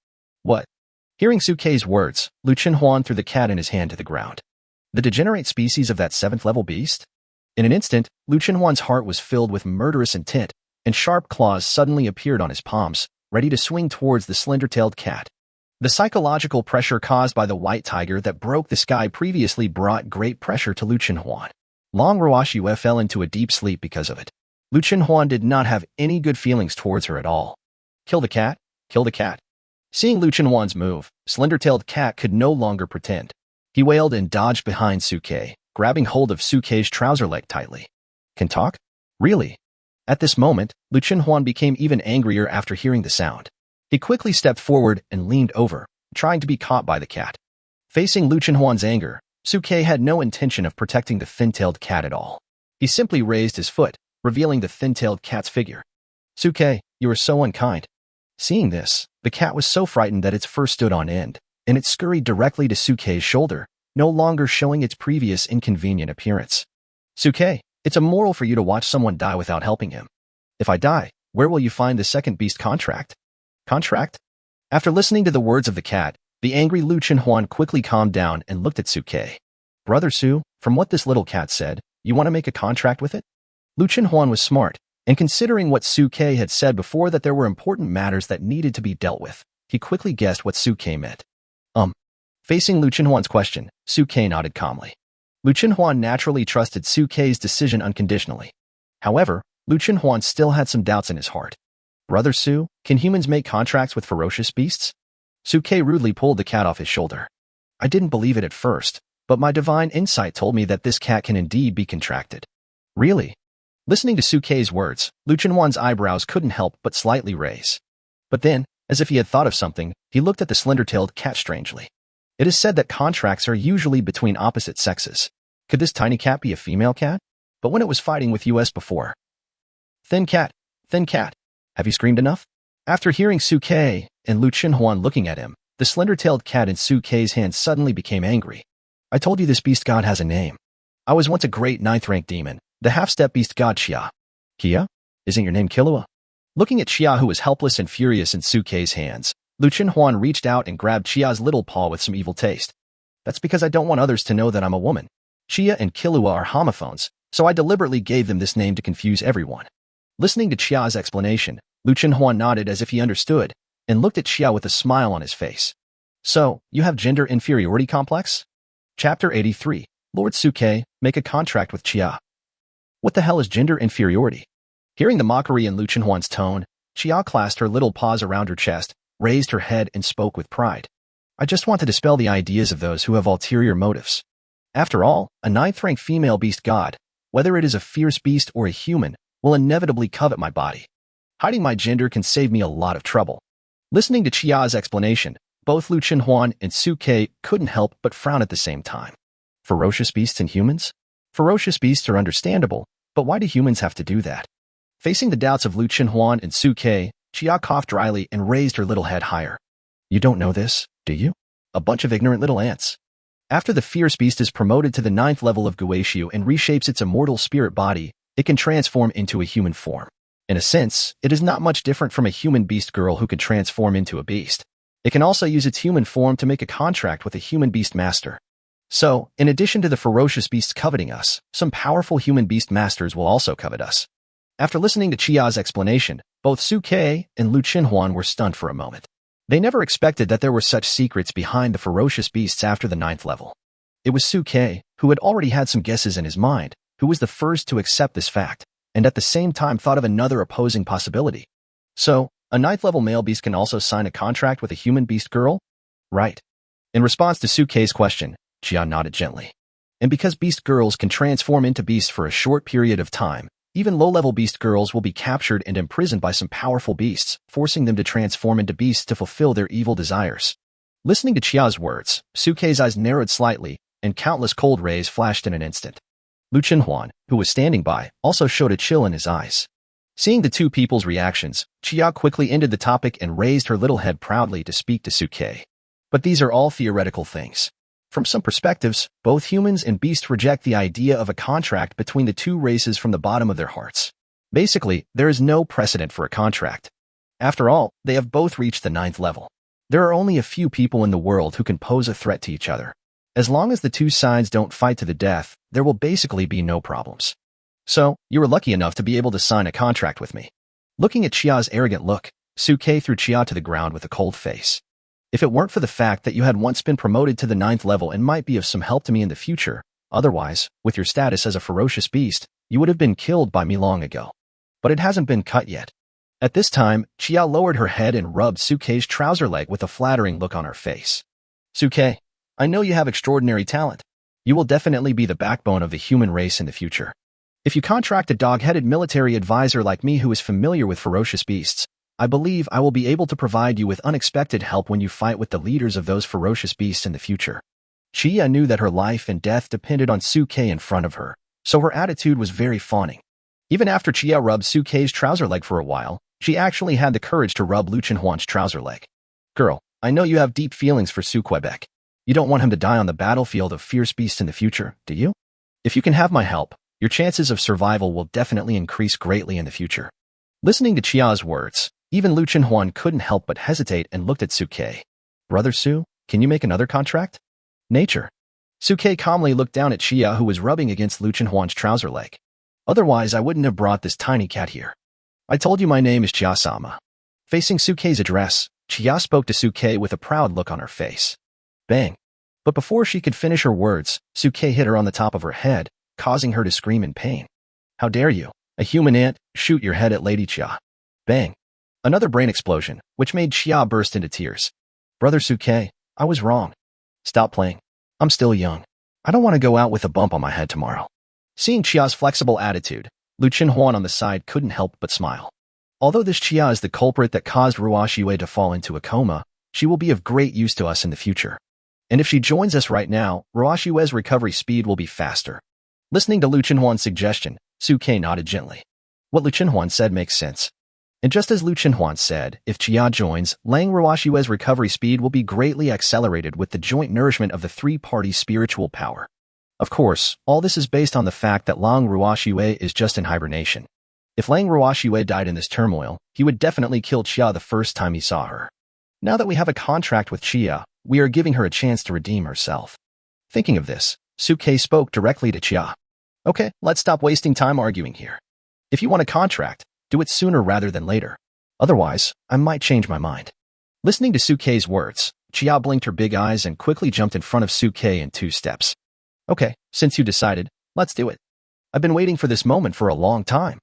What? Hearing Suke's words, Lu Chenhuan threw the cat in his hand to the ground. The degenerate species of that 7th-level beast? In an instant, Lu Chenhuan's heart was filled with murderous intent, and sharp claws suddenly appeared on his palms, ready to swing towards the slender-tailed cat. The psychological pressure caused by the white tiger that broke the sky previously brought great pressure to Lu Chenhuan. Long Ruoxue fell into a deep sleep because of it. Lu Chenhuan did not have any good feelings towards her at all. Kill the cat? Kill the cat. Seeing Lu Chenhuan's move, slender-tailed cat could no longer pretend. He wailed and dodged behind Suke, grabbing hold of Suke's trouser leg tightly. Can talk? Really? At this moment, Lu Chenhuan became even angrier after hearing the sound. He quickly stepped forward and leaned over, trying to be caught by the cat. Facing Lu Chenhuan's anger, Suke had no intention of protecting the thin-tailed cat at all. He simply raised his foot, revealing the thin-tailed cat's figure. Suke, you are so unkind. Seeing this, the cat was so frightened that its fur stood on end, and it scurried directly to Suke's shoulder, no longer showing its previous inconvenient appearance. Suke, it's immoral for you to watch someone die without helping him. If I die, where will you find the second beast contract? Contract? After listening to the words of the cat, the angry Lu Chenhuan quickly calmed down and looked at Suke. Brother Su, from what this little cat said, you want to make a contract with it? Lu Chenhuan was smart, and considering what Suke had said before that there were important matters that needed to be dealt with, he quickly guessed what Suke meant. Facing Lu Chenhuan's question, Suke nodded calmly. Lu Chenhuan naturally trusted Suke's decision unconditionally. However, Lu Chenhuan still had some doubts in his heart. Brother Su, can humans make contracts with ferocious beasts? Suke rudely pulled the cat off his shoulder. I didn't believe it at first, but my divine insight told me that this cat can indeed be contracted. Really? Listening to Suke's words, Lu Chenhuan's eyebrows couldn't help but slightly raise. But then, as if he had thought of something, he looked at the slender-tailed cat strangely. It is said that contracts are usually between opposite sexes. Could this tiny cat be a female cat? But when it was fighting with us before? Thin cat, have you screamed enough? After hearing Suke and Lu Chenhuan looking at him, the slender-tailed cat in Suke's hand suddenly became angry. I told you this beast god has a name. I was once a great 9th-rank demon, the half-step beast god Chia. Kia? Isn't your name Killua? Looking at Chia, who was helpless and furious in Suke's hands, Lu Chenhuan reached out and grabbed Chia's little paw with some evil taste. That's because I don't want others to know that I'm a woman. Chia and Killua are homophones, so I deliberately gave them this name to confuse everyone. Listening to Chia's explanation, Lu Chenhuan nodded as if he understood, and looked at Chia with a smile on his face. So, you have gender inferiority complex? Chapter 83, Lord Suke, make a contract with Chia. What the hell is gender inferiority? Hearing the mockery in Lu Chenhuan's tone, Chia clasped her little paws around her chest, raised her head and spoke with pride. I just want to dispel the ideas of those who have ulterior motives. After all, a 9th-rank female beast god, whether it is a fierce beast or a human, will inevitably covet my body. Hiding my gender can save me a lot of trouble. Listening to Chia's explanation, both Lu Chenhuan and Suke couldn't help but frown at the same time. Ferocious beasts and humans? Ferocious beasts are understandable, but why do humans have to do that? Facing the doubts of Lu Chenhuan and Su Ke, Chia coughed dryly and raised her little head higher. You don't know this, do you? A bunch of ignorant little ants. After the fierce beast is promoted to the 9th level of Guishu and reshapes its immortal spirit body, it can transform into a human form. In a sense, it is not much different from a human beast girl who can transform into a beast. It can also use its human form to make a contract with a human beastmaster. So, in addition to the ferocious beasts coveting us, some powerful human beastmasters will also covet us. After listening to Chia's explanation, both Su Ke and Lu Chenhuan were stunned for a moment. They never expected that there were such secrets behind the ferocious beasts after the 9th level. It was Su Ke, who had already had some guesses in his mind, who was the first to accept this fact, and at the same time thought of another opposing possibility. So, a 9th level male beast can also sign a contract with a human beast girl? Right. In response to Su Ke's question, Chia nodded gently. And because beast girls can transform into beasts for a short period of time, even low-level beast girls will be captured and imprisoned by some powerful beasts, forcing them to transform into beasts to fulfill their evil desires. Listening to Chia's words, Su Ke's eyes narrowed slightly, and countless cold rays flashed in an instant. Lu Chenhuan, who was standing by, also showed a chill in his eyes. Seeing the two people's reactions, Chia quickly ended the topic and raised her little head proudly to speak to Su Ke. But these are all theoretical things. From some perspectives, both humans and beasts reject the idea of a contract between the two races from the bottom of their hearts. Basically, there is no precedent for a contract. After all, they have both reached the 9th level. There are only a few people in the world who can pose a threat to each other. As long as the two sides don't fight to the death, there will basically be no problems. So, you were lucky enough to be able to sign a contract with me. Looking at Chia's arrogant look, Su Ke threw Chia to the ground with a cold face. If it weren't for the fact that you had once been promoted to the 9th level and might be of some help to me in the future, otherwise, with your status as a ferocious beast, you would have been killed by me long ago. But it hasn't been cut yet. At this time, Chia lowered her head and rubbed Su Ke's trouser leg with a flattering look on her face. Su Ke, I know you have extraordinary talent. You will definitely be the backbone of the human race in the future. If you contract a dog-headed military advisor like me who is familiar with ferocious beasts, I believe I will be able to provide you with unexpected help when you fight with the leaders of those ferocious beasts in the future. Chia knew that her life and death depended on Su Ke in front of her, so her attitude was very fawning. Even after Chia rubbed Su Ke's trouser leg for a while, she actually had the courage to rub Lu Chenhuan's trouser leg. Girl, I know you have deep feelings for Su Quebec. You don't want him to die on the battlefield of fierce beasts in the future, do you? If you can have my help, your chances of survival will definitely increase greatly in the future. Listening to Chia's words, even Lu Chenhuan couldn't help but hesitate and looked at Su Ke. Brother Su, can you make another contract? Nature. Su Ke calmly looked down at Chia who was rubbing against Lu Chenhuan's trouser leg. Otherwise, I wouldn't have brought this tiny cat here. I told you my name is Chia-sama. Facing Su Ke's address, Chia spoke to Su Ke with a proud look on her face. Bang. But before she could finish her words, Su Ke hit her on the top of her head, causing her to scream in pain. How dare you, a human ant, shoot your head at Lady Chia. Bang. Another brain explosion, which made Chia burst into tears. Brother Su Ke, I was wrong. Stop playing. I'm still young. I don't want to go out with a bump on my head tomorrow. Seeing Chia's flexible attitude, Lu Chenhuan on the side couldn't help but smile. Although this Chia is the culprit that caused Ruoxue to fall into a coma, she will be of great use to us in the future. And if she joins us right now, Ruoxue's recovery speed will be faster. Listening to Lu Chenhuan's suggestion, Su Ke nodded gently. What Lu Chenhuan said makes sense. And just as Lu Chenhuan said, if Chia joins, Lang Ruoxue's recovery speed will be greatly accelerated with the joint nourishment of the three-party spiritual power. Of course, all this is based on the fact that Lang Ruoxue is just in hibernation. If Lang Ruoxue died in this turmoil, he would definitely kill Chia the first time he saw her. Now that we have a contract with Chia, we are giving her a chance to redeem herself. Thinking of this, Su Ke spoke directly to Chia. Okay, let's stop wasting time arguing here. If you want a contract, do it sooner rather than later. Otherwise, I might change my mind. Listening to Su Ke's words, Chia blinked her big eyes and quickly jumped in front of Su Ke in 2 steps. Okay, since you decided, let's do it. I've been waiting for this moment for a long time.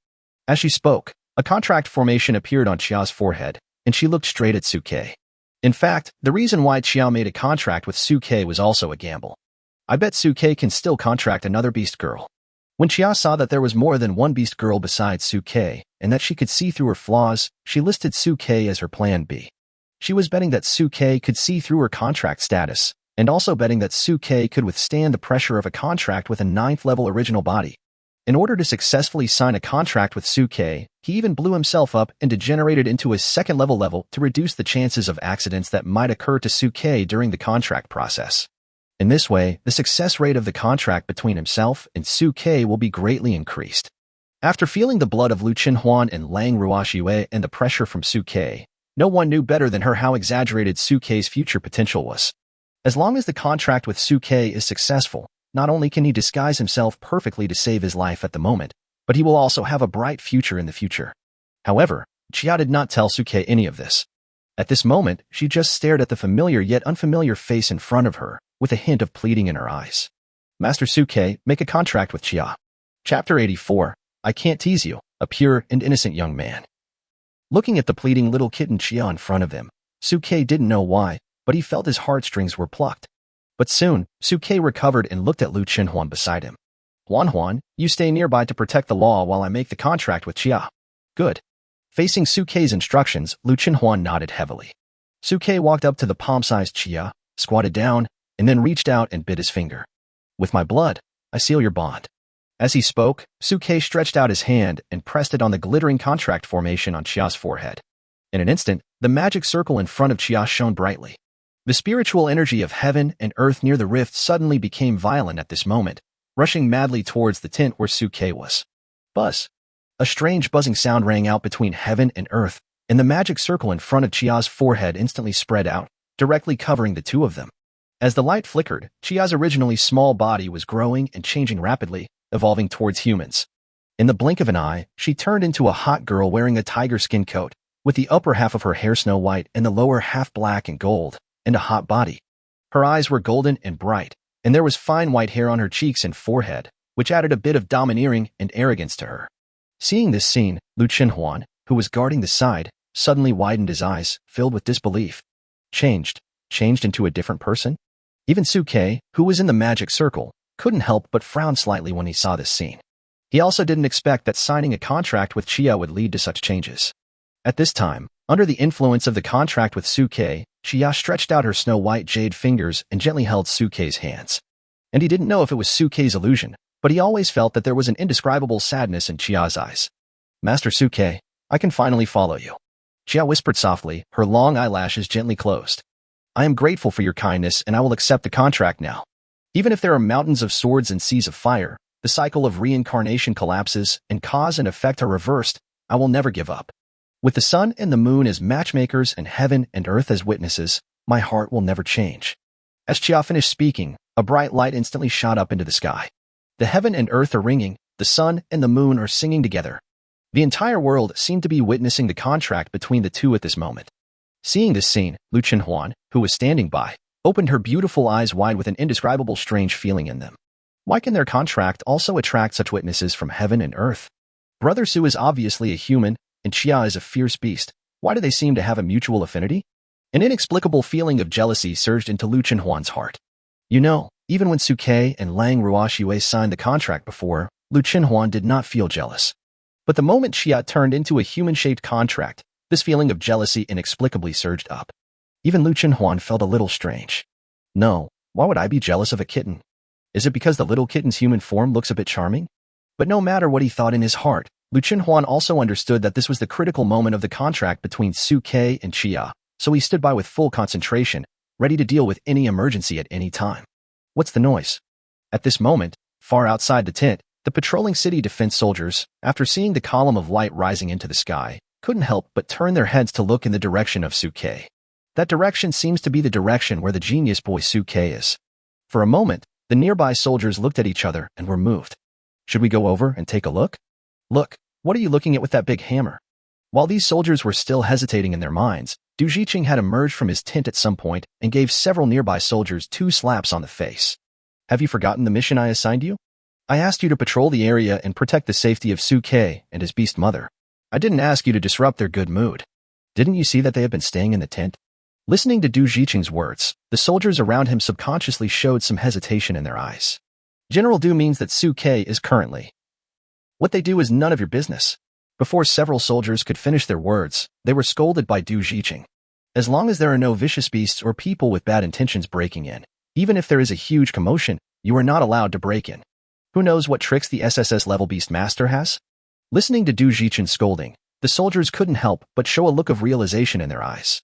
As she spoke, a contract formation appeared on Chia's forehead, and she looked straight at Su Ke. In fact, the reason why Chia made a contract with Su Ke was also a gamble. I bet Su Ke can still contract another beast girl. When Chia saw that there was more than one beast girl besides Su Ke, and that she could see through her flaws, she listed Su Ke as her plan B. She was betting that Su Ke could see through her contract status, and also betting that Su Ke could withstand the pressure of a contract with a 9th level original body. In order to successfully sign a contract with Suke, he even blew himself up and degenerated into his second level to reduce the chances of accidents that might occur to Suke during the contract process. In this way, the success rate of the contract between himself and Suke will be greatly increased. After feeling the blood of Lu Qinhuan and Lang Ruoxue and the pressure from Suke, no one knew better than her how exaggerated Suke's future potential was. As long as the contract with Suke is successful, not only can he disguise himself perfectly to save his life at the moment, but he will also have a bright future in the future. However, Chia did not tell Suke any of this. At this moment, she just stared at the familiar yet unfamiliar face in front of her, with a hint of pleading in her eyes. Master Suke, make a contract with Chia. Chapter 84. I can't tease you, a pure and innocent young man. Looking at the pleading little kitten Chia in front of him, Suke didn't know why, but he felt his heartstrings were plucked. But soon, Suke recovered and looked at Lu Qinhuan beside him. Huan, you stay nearby to protect the law while I make the contract with Chia. Good. Facing Suke's instructions, Lu Qinhuan nodded heavily. Suke walked up to the palm-sized Chia, squatted down, and then reached out and bit his finger. With my blood, I seal your bond. As he spoke, Suke stretched out his hand and pressed it on the glittering contract formation on Chia's forehead. In an instant, the magic circle in front of Chia shone brightly. The spiritual energy of heaven and earth near the rift suddenly became violent at this moment, rushing madly towards the tent where Suke was. Buzz. A strange buzzing sound rang out between heaven and earth, and the magic circle in front of Chia's forehead instantly spread out, directly covering the two of them. As the light flickered, Chia's originally small body was growing and changing rapidly, evolving towards humans. In the blink of an eye, she turned into a hot girl wearing a tiger skin coat, with the upper half of her hair snow white and the lower half black and gold, and a hot body. Her eyes were golden and bright, and there was fine white hair on her cheeks and forehead, which added a bit of domineering and arrogance to her. Seeing this scene, Lu Qinhuan, who was guarding the side, suddenly widened his eyes, filled with disbelief. Changed into a different person? Even Suke, who was in the magic circle, couldn't help but frown slightly when he saw this scene. He also didn't expect that signing a contract with Chia would lead to such changes. At this time, under the influence of the contract with Suke, Chia stretched out her snow-white jade fingers and gently held Suke's hands. And he didn't know if it was Suke's illusion, but he always felt that there was an indescribable sadness in Chia's eyes. Master Suke, I can finally follow you. Chia whispered softly, her long eyelashes gently closed. I am grateful for your kindness and I will accept the contract now. Even if there are mountains of swords and seas of fire, the cycle of reincarnation collapses and cause and effect are reversed, I will never give up. With the sun and the moon as matchmakers and heaven and earth as witnesses, my heart will never change. As Chia finished speaking, a bright light instantly shot up into the sky. The heaven and earth are ringing, the sun and the moon are singing together. The entire world seemed to be witnessing the contract between the two at this moment. Seeing this scene, Lu Qinhuan, who was standing by, opened her beautiful eyes wide with an indescribable strange feeling in them. Why can their contract also attract such witnesses from heaven and earth? Brother Su is obviously a human, and Chia is a fierce beast. Why do they seem to have a mutual affinity? An inexplicable feeling of jealousy surged into Lu Qinhuan's heart. You know, even when Suke and Lang Ruoxue signed the contract before, Lu Qinhuan did not feel jealous. But the moment Chia turned into a human-shaped contract, this feeling of jealousy inexplicably surged up. Even Lu Qinhuan felt a little strange. No, why would I be jealous of a kitten? Is it because the little kitten's human form looks a bit charming? But no matter what he thought in his heart, Lu Qinhuan also understood that this was the critical moment of the contract between Suke and Chia, so he stood by with full concentration, ready to deal with any emergency at any time. What's the noise? At this moment, far outside the tent, the patrolling city defense soldiers, after seeing the column of light rising into the sky, couldn't help but turn their heads to look in the direction of Suke. That direction seems to be the direction where the genius boy Suke is. For a moment, the nearby soldiers looked at each other and were moved. Should we go over and take a look? Look, what are you looking at with that big hammer? While these soldiers were still hesitating in their minds, Du Jiqing had emerged from his tent at some point and gave several nearby soldiers 2 slaps on the face. Have you forgotten the mission I assigned you? I asked you to patrol the area and protect the safety of Suke and his beast mother. I didn't ask you to disrupt their good mood. Didn't you see that they had been staying in the tent? Listening to Du Jiqing's words, the soldiers around him subconsciously showed some hesitation in their eyes. General Du means that Suke is currently. What they do is none of your business. Before several soldiers could finish their words, they were scolded by Du Jiqing. As long as there are no vicious beasts or people with bad intentions breaking in, even if there is a huge commotion, you are not allowed to break in. Who knows what tricks the SSS level beastmaster has? Listening to Du Zhichen's scolding, the soldiers couldn't help but show a look of realization in their eyes.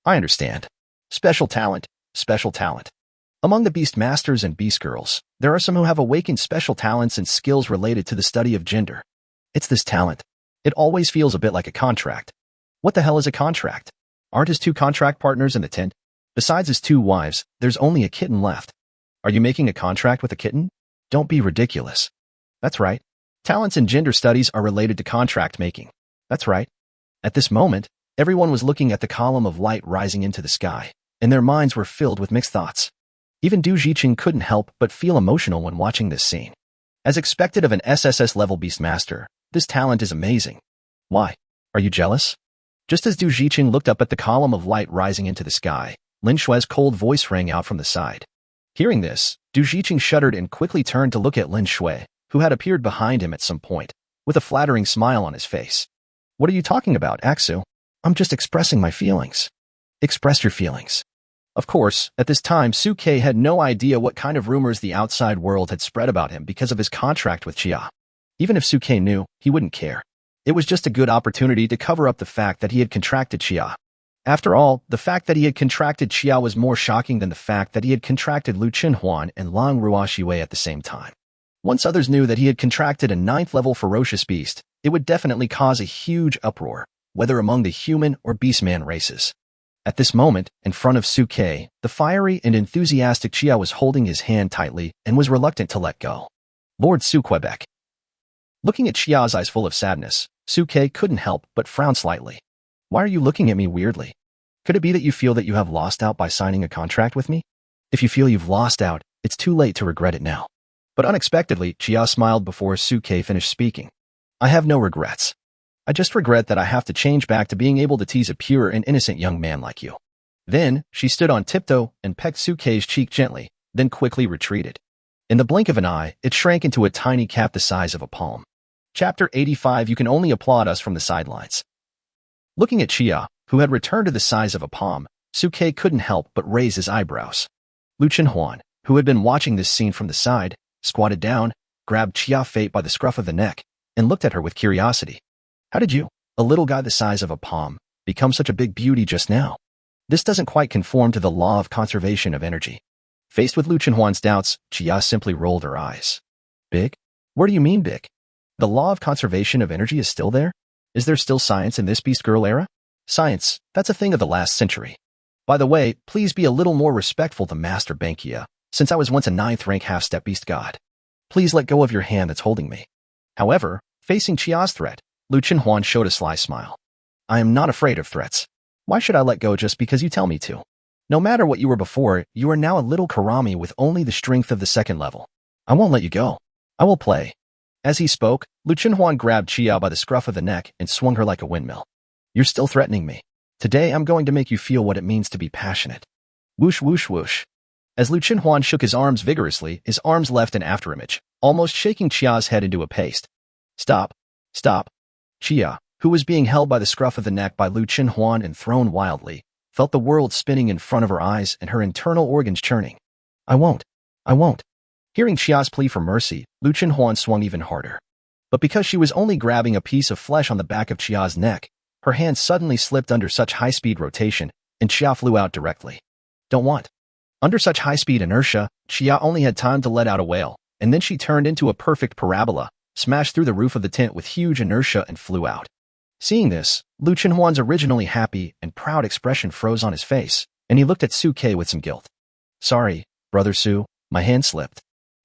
I understand. Special talent, special talent. Among the beastmasters and beast girls, there are some who have awakened special talents and skills related to the study of gender. It's this talent. It always feels a bit like a contract. What the hell is a contract? Aren't his two contract partners in the tent? Besides his two wives, there's only a kitten left. Are you making a contract with a kitten? Don't be ridiculous. That's right. Talents in gender studies are related to contract making. That's right. At this moment, everyone was looking at the column of light rising into the sky, and their minds were filled with mixed thoughts. Even Du Zhichen couldn't help but feel emotional when watching this scene. As expected of an SSS-level beastmaster, this talent is amazing. Why? Are you jealous? Just as Du Zhichen looked up at the column of light rising into the sky, Lin Shui's cold voice rang out from the side. Hearing this, Du Zhichen shuddered and quickly turned to look at Lin Shui, who had appeared behind him at some point, with a flattering smile on his face. What are you talking about, Aksu? I'm just expressing my feelings. Express your feelings. Of course, at this time, Suke had no idea what kind of rumors the outside world had spread about him because of his contract with Chia. Even if Suke knew, he wouldn't care. It was just a good opportunity to cover up the fact that he had contracted Chia. After all, the fact that he had contracted Chia was more shocking than the fact that he had contracted Lu Chenhuan and Lang Ruoxiwei at the same time. Once others knew that he had contracted a 9th-level ferocious beast, it would definitely cause a huge uproar, whether among the human or beastman races. At this moment, in front of Suke, the fiery and enthusiastic Chia was holding his hand tightly and was reluctant to let go. Lord Su Quebec. Looking at Chia's eyes full of sadness, Suke couldn't help but frown slightly. Why are you looking at me weirdly? Could it be that you feel that you have lost out by signing a contract with me? If you feel you've lost out, it's too late to regret it now. But unexpectedly, Chia smiled before Suke finished speaking. I have no regrets. I just regret that I have to change back to being able to tease a pure and innocent young man like you. Then, she stood on tiptoe and pecked Suke's cheek gently, then quickly retreated. In the blink of an eye, it shrank into a tiny cap the size of a palm. Chapter 85. You can only applaud us from the sidelines. Looking at Chia, who had returned to the size of a palm, Suke couldn't help but raise his eyebrows. Lu Chenhuan, who had been watching this scene from the side, squatted down, grabbed Chia Fate by the scruff of the neck, and looked at her with curiosity. How did you, a little guy the size of a palm, become such a big beauty just now? This doesn't quite conform to the law of conservation of energy. Faced with Lu Chenhuan's doubts, Chia simply rolled her eyes. Big? What do you mean big? The law of conservation of energy is still there? Is there still science in this beast girl era? Science, that's a thing of the last century. By the way, please be a little more respectful to Master Bankia, since I was once a 9th-rank half-step beast god. Please let go of your hand that's holding me. However, facing Chia's threat, Lu Chenhuan showed a sly smile. I am not afraid of threats. Why should I let go just because you tell me to? No matter what you were before, you are now a little Karami with only the strength of the 2nd level. I won't let you go. I will play. As he spoke, Lu Chenhuan grabbed Chia by the scruff of the neck and swung her like a windmill. You're still threatening me. Today I'm going to make you feel what it means to be passionate. Whoosh whoosh whoosh. As Lu Chenhuan shook his arms vigorously, his arms left an afterimage, almost shaking Chia's head into a paste. Stop. Stop. Chia, who was being held by the scruff of the neck by Lu Chenhuan and thrown wildly, felt the world spinning in front of her eyes and her internal organs churning. I won't. I won't. Hearing Chia's plea for mercy, Lu Chenhuan swung even harder. But because she was only grabbing a piece of flesh on the back of Chia's neck, her hand suddenly slipped under such high-speed rotation, and Chia flew out directly. Don't want. Under such high-speed inertia, Chia only had time to let out a wail, and then she turned into a perfect parabola, smashed through the roof of the tent with huge inertia and flew out. Seeing this, Lu Chenhuan's originally happy and proud expression froze on his face, and he looked at Suke with some guilt. Sorry, Brother Su, my hand slipped.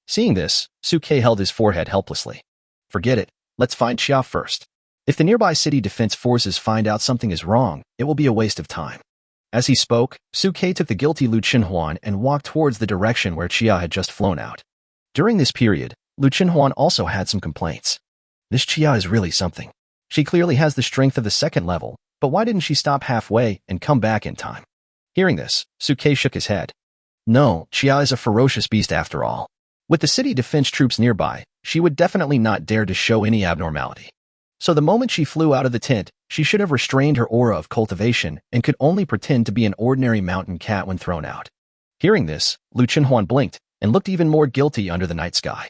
Seeing this, Suke held his forehead helplessly. Forget it, let's find Chia first. If the nearby city defense forces find out something is wrong, it will be a waste of time. As he spoke, Suke took the guilty Lu Chenhuan and walked towards the direction where Chia had just flown out. During this period, Lu Chenhuan also had some complaints. This Chia is really something. She clearly has the strength of the 2nd level, but why didn't she stop halfway and come back in time? Hearing this, Suke shook his head. No, Chia is a ferocious beast after all. With the city defense troops nearby, she would definitely not dare to show any abnormality. So the moment she flew out of the tent, she should have restrained her aura of cultivation and could only pretend to be an ordinary mountain cat when thrown out. Hearing this, Lu Chenhuan blinked and looked even more guilty under the night sky.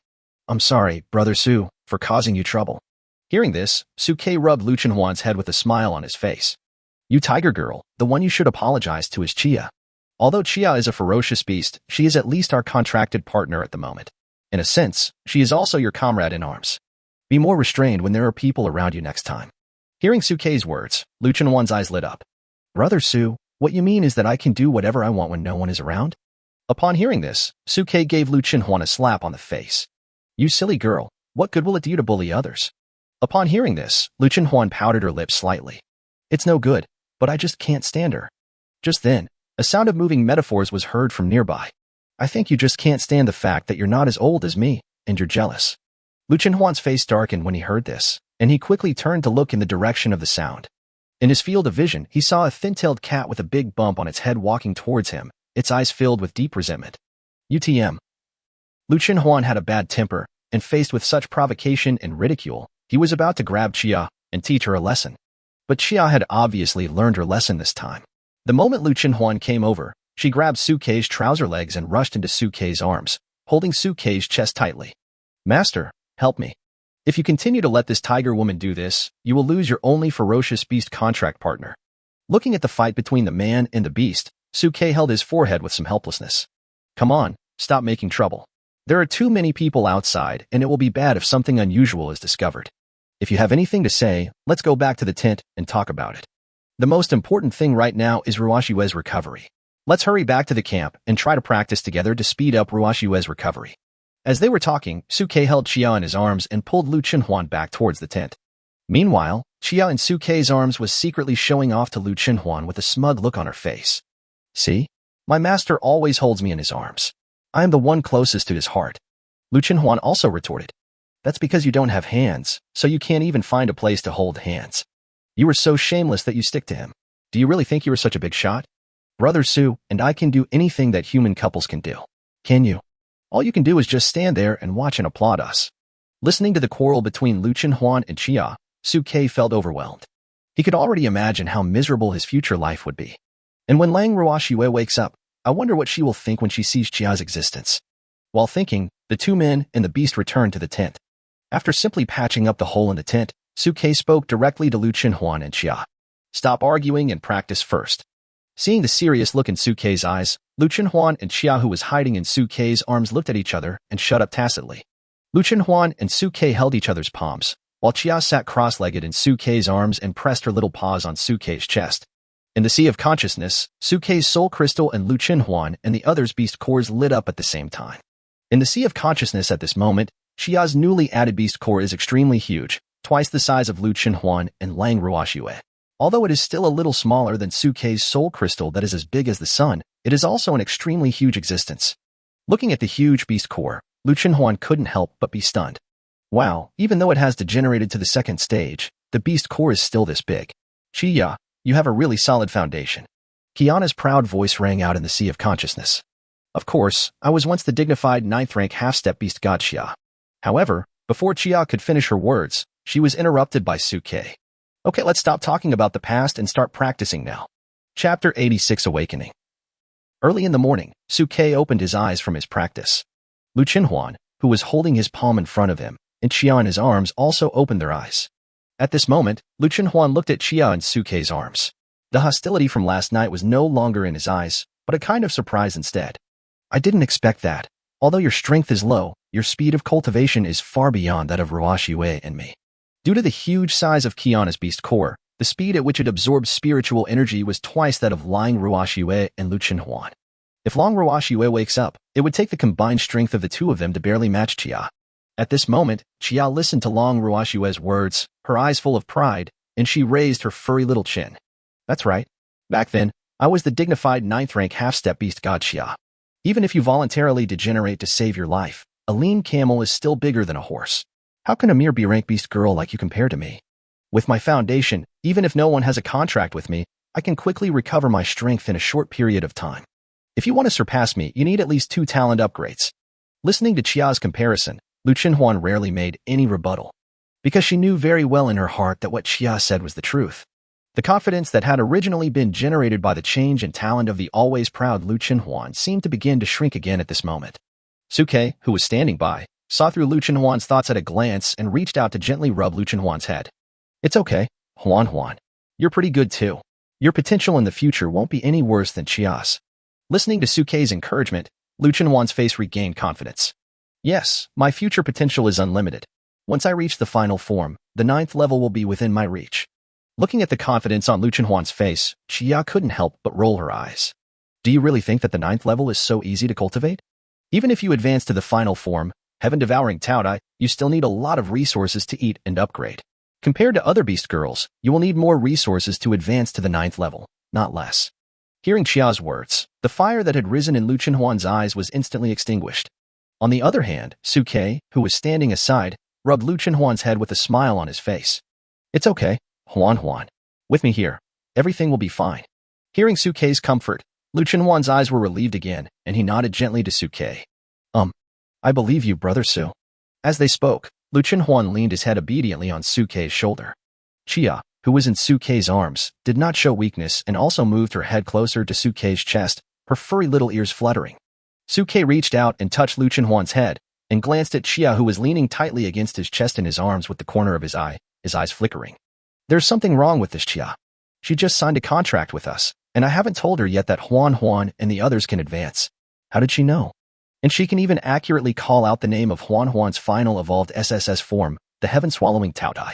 I'm sorry, Brother Su, for causing you trouble. Hearing this, Suke rubbed Lu Chenhuan's head with a smile on his face. You tiger girl, the one you should apologize to is Chia. Although Chia is a ferocious beast, she is at least our contracted partner at the moment. In a sense, she is also your comrade in arms. Be more restrained when there are people around you next time. Hearing Suke's words, Lu Chenhuan's eyes lit up. Brother Su, what you mean is that I can do whatever I want when no one is around? Upon hearing this, Suke gave Lu Chenhuan a slap on the face. You silly girl, what good will it do you to bully others? Upon hearing this, Lu Chenhuan pouted her lips slightly. It's no good, but I just can't stand her. Just then, a sound of moving metaphors was heard from nearby. I think you just can't stand the fact that you're not as old as me, and you're jealous. Lu Chenhuan's face darkened when he heard this, and he quickly turned to look in the direction of the sound. In his field of vision, he saw a thin-tailed cat with a big bump on its head walking towards him, its eyes filled with deep resentment. UTM. Lu Chenhuan had a bad temper, and faced with such provocation and ridicule, he was about to grab Chia and teach her a lesson. But Chia had obviously learned her lesson this time. The moment Lu Chenhuan came over, she grabbed Suke's trouser legs and rushed into Suke's arms, holding Suke's chest tightly. Master, help me. If you continue to let this tiger woman do this, you will lose your only ferocious beast contract partner. Looking at the fight between the man and the beast, Suke held his forehead with some helplessness. Come on, stop making trouble. There are too many people outside, and it will be bad if something unusual is discovered. If you have anything to say, let's go back to the tent and talk about it. The most important thing right now is Ruashiwe's recovery. Let's hurry back to the camp and try to practice together to speed up Ruashiwe's recovery. As they were talking, Suke held Chia in his arms and pulled Lu Chenhuan back towards the tent. Meanwhile, Chia in Suke's arms was secretly showing off to Lu Chenhuan with a smug look on her face. See? My master always holds me in his arms. I am the one closest to his heart. Lu Chenhuan also retorted. That's because you don't have hands, so you can't even find a place to hold hands. You are so shameless that you stick to him. Do you really think you are such a big shot? Brother Su and I can do anything that human couples can do. Can you? All you can do is just stand there and watch and applaud us. Listening to the quarrel between Lu Chenhuan and Chia, Suke felt overwhelmed. He could already imagine how miserable his future life would be. And when Lang Ruashiwe wakes up, I wonder what she will think when she sees Chia's existence. While thinking, the two men and the beast returned to the tent. After simply patching up the hole in the tent, Suke spoke directly to Lu Chenhuan and Chia. Stop arguing and practice first. Seeing the serious look in Suke's eyes, Lu Chenhuan and Chia, who was hiding in Suke's arms, looked at each other and shut up tacitly. Lu Chenhuan and Suke held each other's palms, while Chia sat cross-legged in Suke's arms and pressed her little paws on Suke's chest. In the sea of consciousness, Suke's soul crystal and Lu Chenhuan and the other's beast cores lit up at the same time. In the sea of consciousness at this moment, Chia's newly added beast core is extremely huge, twice the size of Lu Chenhuan and Lang Ruashiwe. Although it is still a little smaller than Suke's soul crystal that is as big as the sun, it is also an extremely huge existence. Looking at the huge beast core, Lu Chenhuan couldn't help but be stunned. Wow, even though it has degenerated to the second stage, the beast core is still this big. Chia, you have a really solid foundation. Kiana's proud voice rang out in the sea of consciousness. Of course, I was once the dignified 9th rank half-step beast god Chia. However, before Chia could finish her words, she was interrupted by Suke. Okay, let's stop talking about the past and start practicing now. Chapter 86 Awakening. Early in the morning, Suke opened his eyes from his practice. Lu Chenhuan, who was holding his palm in front of him, and Chia in his arms also opened their eyes. At this moment, Lu Chenhuan looked at Chia in Suke's arms. The hostility from last night was no longer in his eyes, but a kind of surprise instead. I didn't expect that. Although your strength is low, your speed of cultivation is far beyond that of Ruashiwe and me. Due to the huge size of Kiana's beast core, the speed at which it absorbs spiritual energy was twice that of Lang Ruashiwe and Lu Chenhuan. If Lang Ruashiwe wakes up, it would take the combined strength of the two of them to barely match Chia. At this moment, Chia listened to Lang Ruashiwe's words, her eyes full of pride, and she raised her furry little chin. That's right. Back then, I was the dignified 9th rank half-step beast god Chia. Even if you voluntarily degenerate to save your life, a lean camel is still bigger than a horse. How can a mere B-rank beast girl like you compare to me? With my foundation, even if no one has a contract with me, I can quickly recover my strength in a short period of time. If you want to surpass me, you need at least 2 talent upgrades. Listening to Chia's comparison, Lu Chenhuan rarely made any rebuttal, because she knew very well in her heart that what Chia said was the truth. The confidence that had originally been generated by the change and talent of the always proud Lu Chenhuan seemed to begin to shrink again at this moment. Suke, who was standing by, saw through Lu Chenhuan's thoughts at a glance and reached out to gently rub Lu Chenhuan's head. It's okay, Huan. You're pretty good too. Your potential in the future won't be any worse than Chia's. Listening to Sukei's encouragement, Lu Chenhuan's face regained confidence. Yes, my future potential is unlimited. Once I reach the final form, the 9th level will be within my reach. Looking at the confidence on Lu Chenhuan's face, Chia couldn't help but roll her eyes. Do you really think that the 9th level is so easy to cultivate? Even if you advance to the final form, heaven-devouring Taodai, you still need a lot of resources to eat and upgrade. Compared to other beast girls, you will need more resources to advance to the 9th level, not less. Hearing Chia's words, the fire that had risen in Lu Chenhuan's eyes was instantly extinguished. On the other hand, Sukei, who was standing aside, rubbed Lu Chenhuan's head with a smile on his face. It's okay, Huan. With me here, everything will be fine. Hearing Sukei's comfort, Lu Chenhuan's eyes were relieved again, and he nodded gently to Sukei. I believe you, Brother Su. As they spoke, Lu Chenhuan leaned his head obediently on Sukei's shoulder. Chia, who was in Sukei's arms, did not show weakness and also moved her head closer to Sukei's chest, her furry little ears fluttering. Sukei reached out and touched Lu Chenhuan's head, and glanced at Chia, who was leaning tightly against his chest in his arms with the corner of his eyes flickering. There's something wrong with this Chia. She just signed a contract with us, and I haven't told her yet that Huan and the others can advance. How did she know? And she can even accurately call out the name of Huan's final evolved SSS form, the heaven-swallowing Taodai.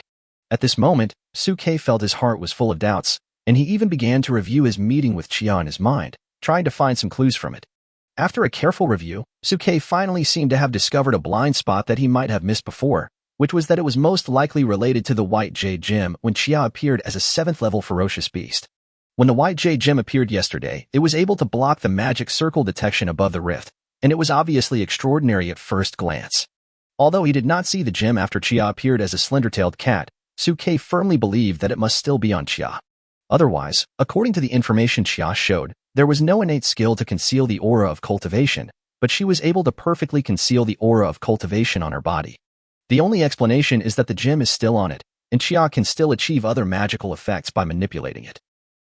At this moment, Sukei felt his heart was full of doubts, and he even began to review his meeting with Chia in his mind, trying to find some clues from it. After a careful review, Sukei finally seemed to have discovered a blind spot that he might have missed before, which was that it was most likely related to the White Jade Gem when Chia appeared as a 7th-level ferocious beast. When the White Jade Gem appeared yesterday, it was able to block the magic circle detection above the rift, and it was obviously extraordinary at first glance. Although he did not see the gem after Chia appeared as a slender-tailed cat, Sukei firmly believed that it must still be on Chia. Otherwise, according to the information Chia showed, there was no innate skill to conceal the aura of cultivation, but she was able to perfectly conceal the aura of cultivation on her body. The only explanation is that the gem is still on it, and Chia can still achieve other magical effects by manipulating it.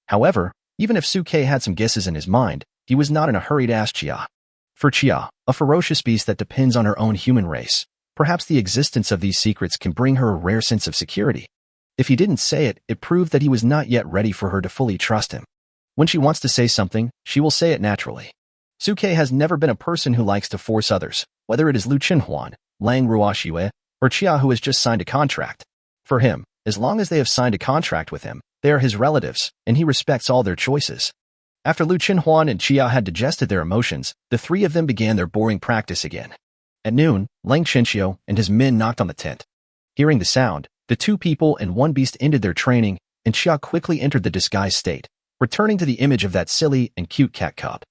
However, even if Sukei had some guesses in his mind, he was not in a hurry to ask Chia. For Chia, a ferocious beast that depends on her own human race, perhaps the existence of these secrets can bring her a rare sense of security. If he didn't say it, it proved that he was not yet ready for her to fully trust him. When she wants to say something, she will say it naturally. Sukei has never been a person who likes to force others, whether it is Lu Chenhuan, Lang Ruoxue, or Chia who has just signed a contract. For him, as long as they have signed a contract with him, they are his relatives, and he respects all their choices. After Lu Chenhuan and Chia had digested their emotions, the three of them began their boring practice again. At noon, Lang Chenxiu and his men knocked on the tent. Hearing the sound, the 2 people and 1 beast ended their training, and Chia quickly entered the disguised state, returning to the image of that silly and cute cat cub.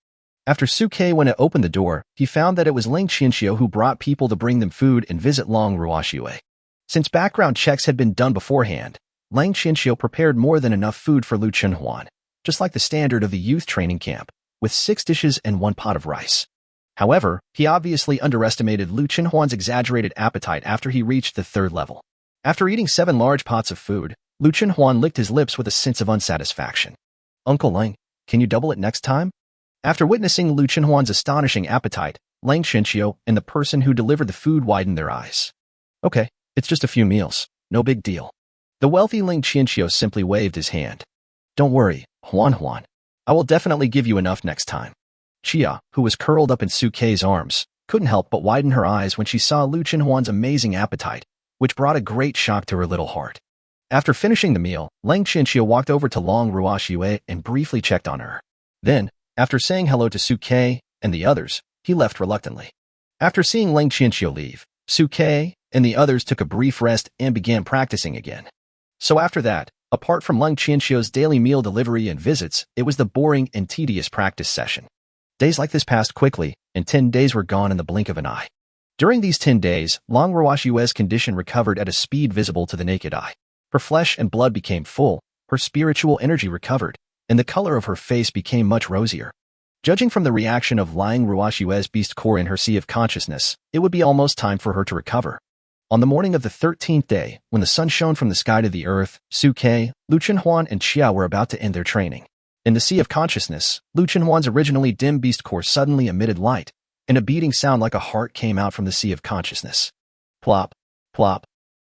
After Sukei went to open the door, he found that it was Lang Chenxiu who brought people to bring them food and visit Lang Ruoxue. Since background checks had been done beforehand, Lang Chenxiu prepared more than enough food for Lu Chenhuan, just like the standard of the youth training camp, with 6 dishes and 1 pot of rice. However, he obviously underestimated Lu Chenhuan's exaggerated appetite after he reached the 3rd level. After eating 7 large pots of food, Lu Chenhuan licked his lips with a sense of unsatisfaction. Uncle Lang, can you double it next time? After witnessing Lu Chenhuan's astonishing appetite, Lang Chenxiu and the person who delivered the food widened their eyes. Okay, it's just a few meals, no big deal. The wealthy Lang Chenxiu simply waved his hand. Don't worry, Huan. I will definitely give you enough next time. Chia, who was curled up in Sukei's arms, couldn't help but widen her eyes when she saw Lu Chenhuan's amazing appetite, which brought a great shock to her little heart. After finishing the meal, Lang Chenxiu walked over to Lang Ruoxue and briefly checked on her. Then, after saying hello to Sukei and the others, he left reluctantly. After seeing Lang Chenxiu leave, Sukei and the others took a brief rest and began practicing again. So after that, apart from Lang Chenxiu's daily meal delivery and visits, it was the boring and tedious practice session. Days like this passed quickly, and 10 days were gone in the blink of an eye. During these 10 days, Lang Ruoxue's condition recovered at a speed visible to the naked eye. Her flesh and blood became full, her spiritual energy recovered, and the color of her face became much rosier. Judging from the reaction of Lang Ruoxue's beast core in her sea of consciousness, it would be almost time for her to recover. On the morning of the 13th day, when the sun shone from the sky to the earth, Sukei, Lu Chenhuan, and Chia were about to end their training. In the sea of consciousness, Lu Chenhuan's originally dim beast core suddenly emitted light, and a beating sound like a heart came out from the sea of consciousness. Plop, plop.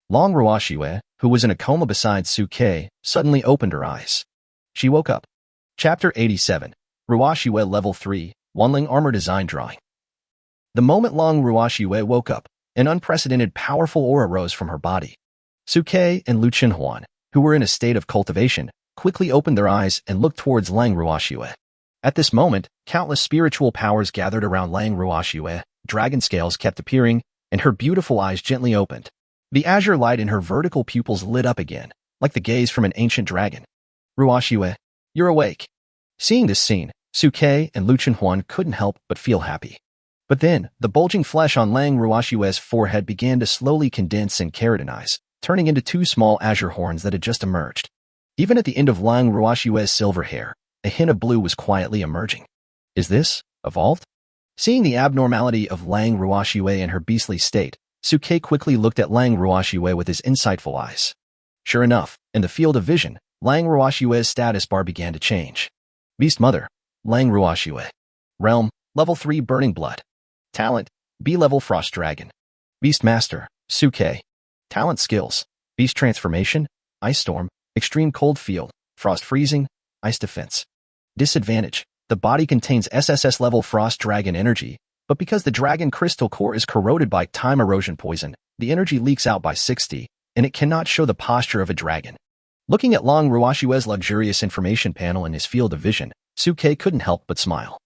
Long Ruashiwe, who was in a coma beside Suke, suddenly opened her eyes. She woke up. Chapter 87. Ruashiwe Level 3, Wanling Armor Design Drawing. The moment Long Ruashiwe woke up, an unprecedented powerful aura rose from her body. Suke and Lu Chenhuan, who were in a state of cultivation, quickly opened their eyes and looked towards Lang Ruashiwe. At this moment, countless spiritual powers gathered around Lang Ruashiwe, dragon scales kept appearing, and her beautiful eyes gently opened. The azure light in her vertical pupils lit up again, like the gaze from an ancient dragon. Ruashiwe, you're awake. Seeing this scene, Suke and Lu Chenhuan couldn't help but feel happy. But then, the bulging flesh on Lang Ruashiwe's forehead began to slowly condense and keratinize, turning into two small azure horns that had just emerged. Even at the end of Lang Ruashiwe's silver hair, a hint of blue was quietly emerging. Is this evolved? Seeing the abnormality of Lang Ruashiwe in her beastly state, Suke quickly looked at Lang Ruashiwe with his insightful eyes. Sure enough, in the field of vision, Lang Ruashiwe's status bar began to change. Beast Mother, Lang Ruashiwe. Realm, Level 3 Burning Blood. Talent, B-Level Frost Dragon. Beastmaster, Suke. Talent skills, Beast Transformation, Ice Storm, Extreme Cold Field, Frost Freezing, Ice Defense. Disadvantage, the body contains SSS level Frost Dragon energy, but because the Dragon Crystal Core is corroded by Time Erosion Poison, the energy leaks out by 60, and it cannot show the posture of a dragon. Looking at Long Ruashiwe's luxurious information panel in his field of vision, Suke couldn't help but smile.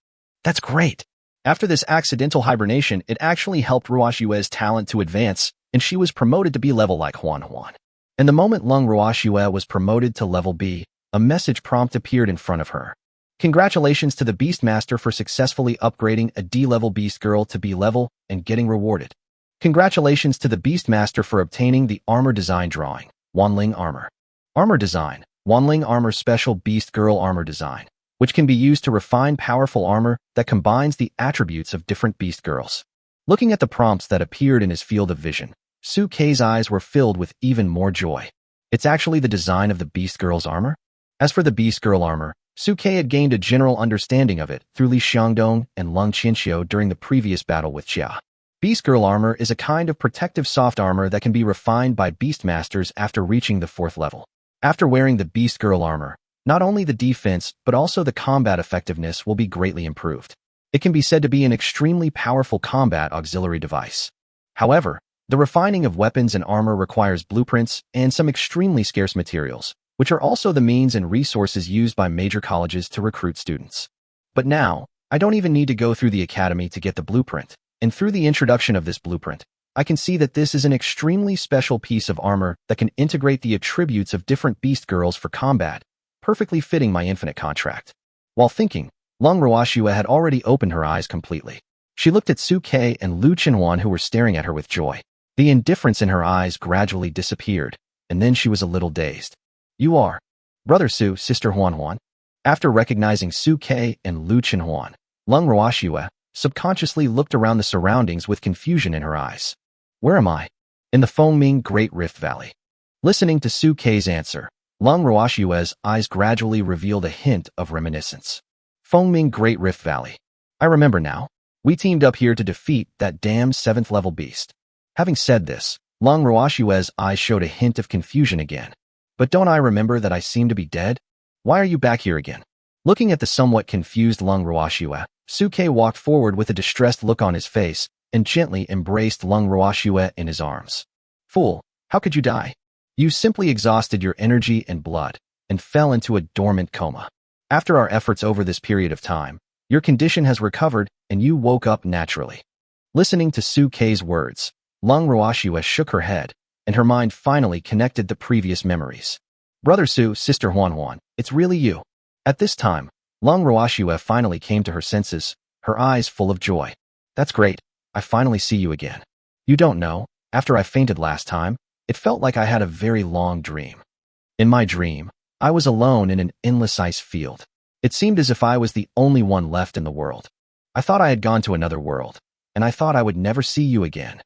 That's great! After this accidental hibernation, it actually helped Ruashiwe's talent to advance, and she was promoted to B-level like Huan Huan. And the moment Long Ruashiwe was promoted to level B, a message prompt appeared in front of her. Congratulations to the Beastmaster for successfully upgrading a D-level beast girl to B-level and getting rewarded. Congratulations to the Beastmaster for obtaining the armor design drawing, Wanling Armor. Armor design, Wanling Armor Special Beast Girl Armor Design, which can be used to refine powerful armor that combines the attributes of different beast girls. Looking at the prompts that appeared in his field of vision, Suke's eyes were filled with even more joy. It's actually the design of the beast girl's armor? As for the beast girl armor, Suke had gained a general understanding of it through Li Xiangdong and Lung Qianxiu during the previous battle with Xia. Beast girl armor is a kind of protective soft armor that can be refined by beastmasters after reaching the 4th level. After wearing the beast girl armor, not only the defense but also the combat effectiveness will be greatly improved. It can be said to be an extremely powerful combat auxiliary device. However, the refining of weapons and armor requires blueprints and some extremely scarce materials, which are also the means and resources used by major colleges to recruit students. But now, I don't even need to go through the academy to get the blueprint, and through the introduction of this blueprint, I can see that this is an extremely special piece of armor that can integrate the attributes of different beast girls for combat, perfectly fitting my infinite contract. While thinking, Long Ruashiwe had already opened her eyes completely. She looked at Suke and Lu Chenhuan who were staring at her with joy. The indifference in her eyes gradually disappeared, and then she was a little dazed. You are Brother Su, Sister Huan Huan. After recognizing Suke and Lu Chenhuan, Long Ruashiwe subconsciously looked around the surroundings with confusion in her eyes. Where am I? In the Fengming Great Rift Valley. Listening to Suke's answer, Long Ruashiwe's eyes gradually revealed a hint of reminiscence. Fengming Great Rift Valley. I remember now. We teamed up here to defeat that damn 7th level beast. Having said this, Long Ruashiwe's eyes showed a hint of confusion again. But don't I remember that I seem to be dead? Why are you back here again? Looking at the somewhat confused Long Ruashiwe, Suke walked forward with a distressed look on his face and gently embraced Long Ruashiwe in his arms. Fool, how could you die? You simply exhausted your energy and blood and fell into a dormant coma. After our efforts over this period of time, your condition has recovered and you woke up naturally. Listening to Suke's words, Long Ruashiwe shook her head, and her mind finally connected the previous memories. Brother Su, Sister Huan Huan, it's really you. At this time, Long Ruashiwe finally came to her senses, her eyes full of joy. That's great. I finally see you again. You don't know, after I fainted last time, it felt like I had a very long dream. In my dream, I was alone in an endless ice field. It seemed as if I was the only one left in the world. I thought I had gone to another world, and I thought I would never see you again.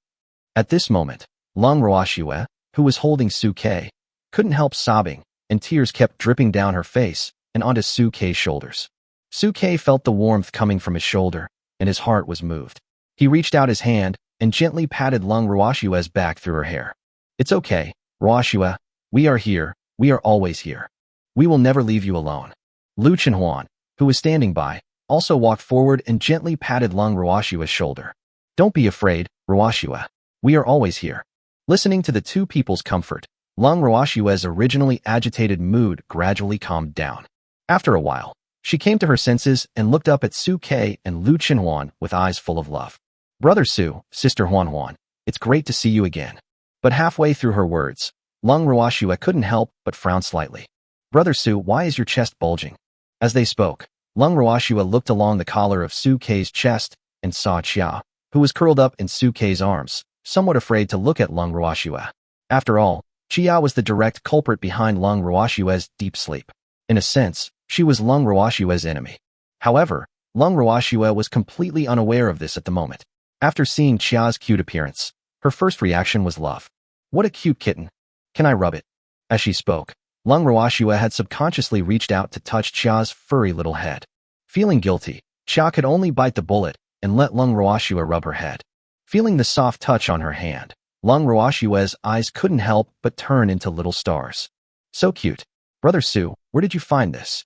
At this moment, Long Ruashiwe, who was holding Suke, couldn't help sobbing, and tears kept dripping down her face and onto Suke's shoulders. Suke felt the warmth coming from his shoulder, and his heart was moved. He reached out his hand and gently patted Lung Ruoshua's back through her hair. It's okay, Ruoshua. We are here. We are always here. We will never leave you alone. Lu Chenhuan, who was standing by, also walked forward and gently patted Lung Ruoshua's shoulder. Don't be afraid, Ruoshua. We are always here. Listening to the two people's comfort, Lung Ruoshua's originally agitated mood gradually calmed down. After a while, she came to her senses and looked up at Su Ke and Lu Chenhuan with eyes full of love. Brother Su, Sister Huan, it's great to see you again. But halfway through her words, Lung Ruoshua couldn't help but frown slightly. Brother Su, why is your chest bulging? As they spoke, Lung Ruoshua looked along the collar of Su Ke's chest and saw Chia, who was curled up in Su Ke's arms, somewhat afraid to look at Lung Ruoshua. After all, Chia was the direct culprit behind Lung Ruoshua's deep sleep. In a sense, she was Lung Ruoshua's enemy. However, Lung Ruoshua was completely unaware of this at the moment. After seeing Chia's cute appearance, her first reaction was love. What a cute kitten. Can I rub it? As she spoke, Lung Ruoshua had subconsciously reached out to touch Chia's furry little head. Feeling guilty, Chia could only bite the bullet and let Lung Ruoshua rub her head. Feeling the soft touch on her hand, Lung Ruoshua's eyes couldn't help but turn into little stars. So cute. Brother Su, where did you find this?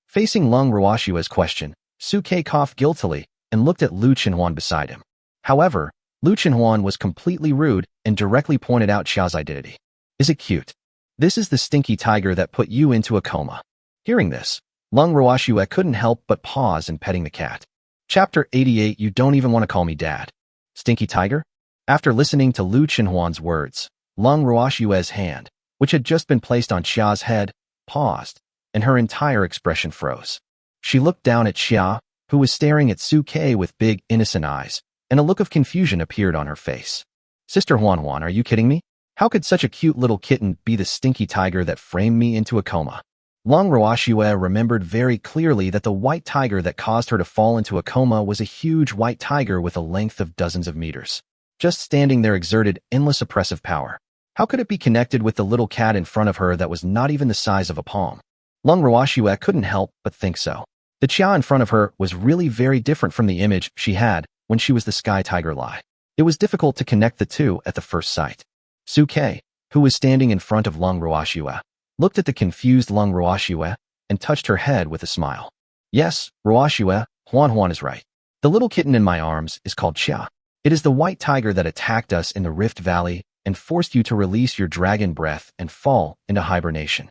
Facing Lung Ruoshua's question, Su Ke coughed guiltily and looked at Lu Chenhuan beside him. However, Lu Chenhuan was completely rude and directly pointed out Chia's identity. Is it cute? This is the stinky tiger that put you into a coma. Hearing this, Lung Ruoshua couldn't help but pause in petting the cat. Chapter 88. You don't even want to call me dad. Stinky tiger? After listening to Lu Chenhuan's words, Lung Ruoshua's hand, which had just been placed on Chia's head, paused, and her entire expression froze. She looked down at Chia, who was staring at Su Ke with big, innocent eyes, and a look of confusion appeared on her face. Sister Huan, are you kidding me? How could such a cute little kitten be the stinky tiger that framed me into a coma? Lung Ruoshua remembered very clearly that the white tiger that caused her to fall into a coma was a huge white tiger with a length of dozens of meters. Just standing there exerted endless oppressive power. How could it be connected with the little cat in front of her that was not even the size of a palm? Lung Ruoshua couldn't help but think so. The Chia in front of her was really very different from the image she had when she was the sky tiger Lai. It was difficult to connect the two at the first sight. Su Ke, who was standing in front of Lung Ruoshua, looked at the confused Lung Ruoshua and touched her head with a smile. Yes, Ruoshua, Huan is right. The little kitten in my arms is called Chia. It is the white tiger that attacked us in the Rift Valley and forced you to release your dragon breath and fall into hibernation.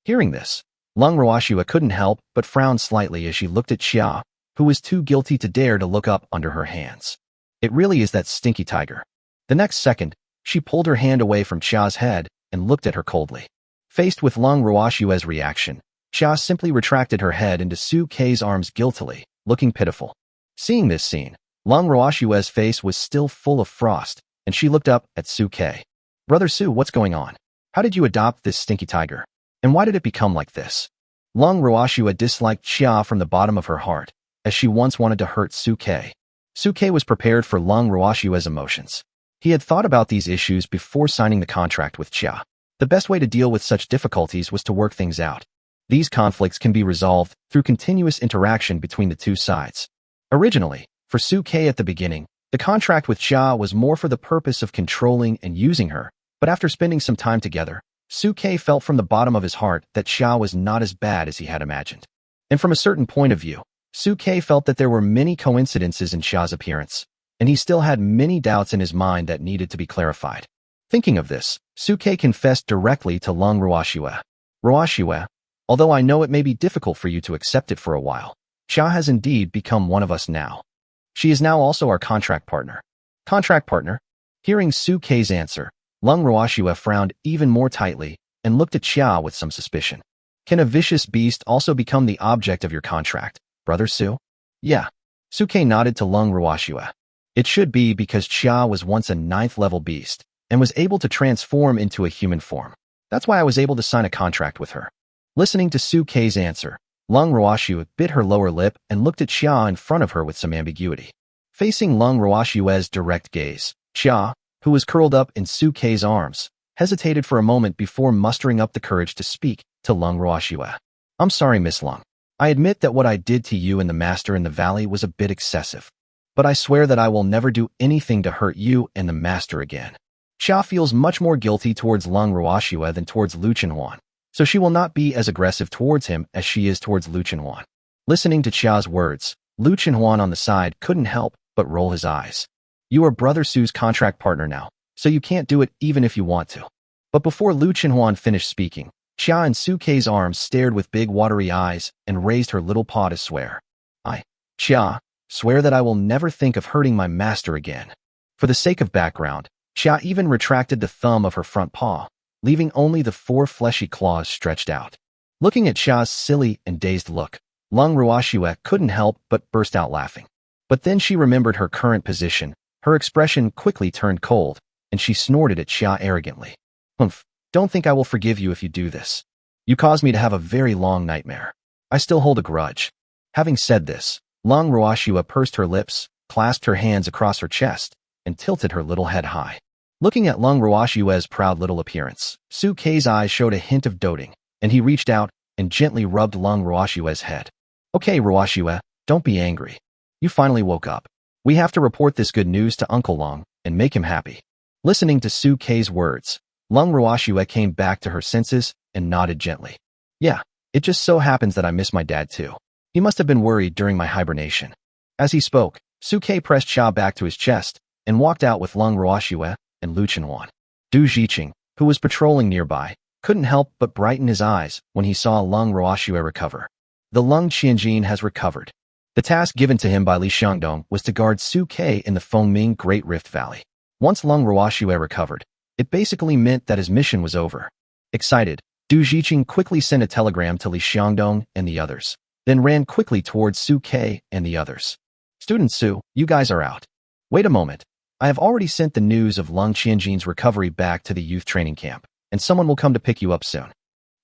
Hearing this, Lung Ruoshua couldn't help but frown slightly as she looked at Chia, who was too guilty to dare to look up under her hands. It really is that stinky tiger. The next second, she pulled her hand away from Chia's head and looked at her coldly. Faced with Lung Ruoshua's reaction, Chia simply retracted her head into Su Ke's arms guiltily, looking pitiful. Seeing this scene, Lung Ruoshua's face was still full of frost, and she looked up at Su Ke. Brother Su, what's going on? How did you adopt this stinky tiger? And why did it become like this? Lung Ruoshua disliked Chia from the bottom of her heart, as she once wanted to hurt Su Ke. Su Ke was prepared for Lung Ruoshua's emotions. He had thought about these issues before signing the contract with Chia. The best way to deal with such difficulties was to work things out. These conflicts can be resolved through continuous interaction between the two sides. Originally, for Su Ke at the beginning, the contract with Chia was more for the purpose of controlling and using her, but after spending some time together, Su Ke felt from the bottom of his heart that Chia was not as bad as he had imagined. And from a certain point of view, Su Ke felt that there were many coincidences in Chia's appearance, and he still had many doubts in his mind that needed to be clarified. Thinking of this, Su Ke confessed directly to Lung Ruoshua. Ruoshua, although I know it may be difficult for you to accept it for a while, Chia has indeed become one of us now. She is now also our contract partner. Contract partner? Hearing Su Ke's answer, Lung Ruoshua frowned even more tightly and looked at Chia with some suspicion. Can a vicious beast also become the object of your contract, Brother Su? Yeah. Su Ke nodded to Lung Ruoshua. It should be because Chia was once a 9th-level beast and was able to transform into a human form. That's why I was able to sign a contract with her. Listening to Su Ke's answer, Lung Ruoshua bit her lower lip and looked at Chia in front of her with some ambiguity. Facing Lung Ruoshua's direct gaze, Chia, who was curled up in Su Ke's arms, hesitated for a moment before mustering up the courage to speak to Lung Ruoshua. I'm sorry, Miss Lung. I admit that what I did to you and the master in the valley was a bit excessive. but I swear that I will never do anything to hurt you and the master again. Xia feels much more guilty towards Lung Ruoxue than towards Lu Chenhuan, so she will not be as aggressive towards him as she is towards Lu Chenhuan. Listening to Xia's words, Lu Chenhuan on the side couldn't help but roll his eyes. You are Brother Su's contract partner now, so you can't do it even if you want to. But before Lu Chenhuan finished speaking, Xia in Su Kei's arms stared with big watery eyes and raised her little paw to swear. Xia, swear that I will never think of hurting my master again. For the sake of background, Xia even retracted the thumb of her front paw, leaving only the 4 fleshy claws stretched out. Looking at Xia's silly and dazed look, Lung Ruoxue couldn't help but burst out laughing. But then she remembered her current position, her expression quickly turned cold, and she snorted at Xia arrogantly. Humph, don't think I will forgive you if you do this. You caused me to have a very long nightmare. I still hold a grudge. Having said this, Lung Ruoxue pursed her lips, clasped her hands across her chest, and tilted her little head high. Looking at Lung Ruoxue's proud little appearance, Su Kei's eyes showed a hint of doting, and he reached out and gently rubbed Lung Ruoxue's head. Okay, Ruoxue, don't be angry. You finally woke up. We have to report this good news to Uncle Lung and make him happy. Listening to Su Kei's words, Lung Ruoxue came back to her senses and nodded gently. Yeah, it just so happens that I miss my dad too. He must have been worried during my hibernation. As he spoke, Su Kei pressed Xia back to his chest and walked out with Lung Ruoxue and Lu Chenhuan. Du Zhiqing, who was patrolling nearby, couldn't help but brighten his eyes when he saw Lung Ruoxue recover. The Lung Qianjin has recovered. The task given to him by Li Xiangdong was to guard Su Kei in the Fengming Great Rift Valley. Once Lung Ruoxue recovered, it basically meant that his mission was over. Excited, Du Zhiqing quickly sent a telegram to Li Xiangdong and the others, then ran quickly towards Su Kei and the others. Student Su, you guys are out. Wait a moment. I have already sent the news of Lung Qianjin's recovery back to the youth training camp, and someone will come to pick you up soon.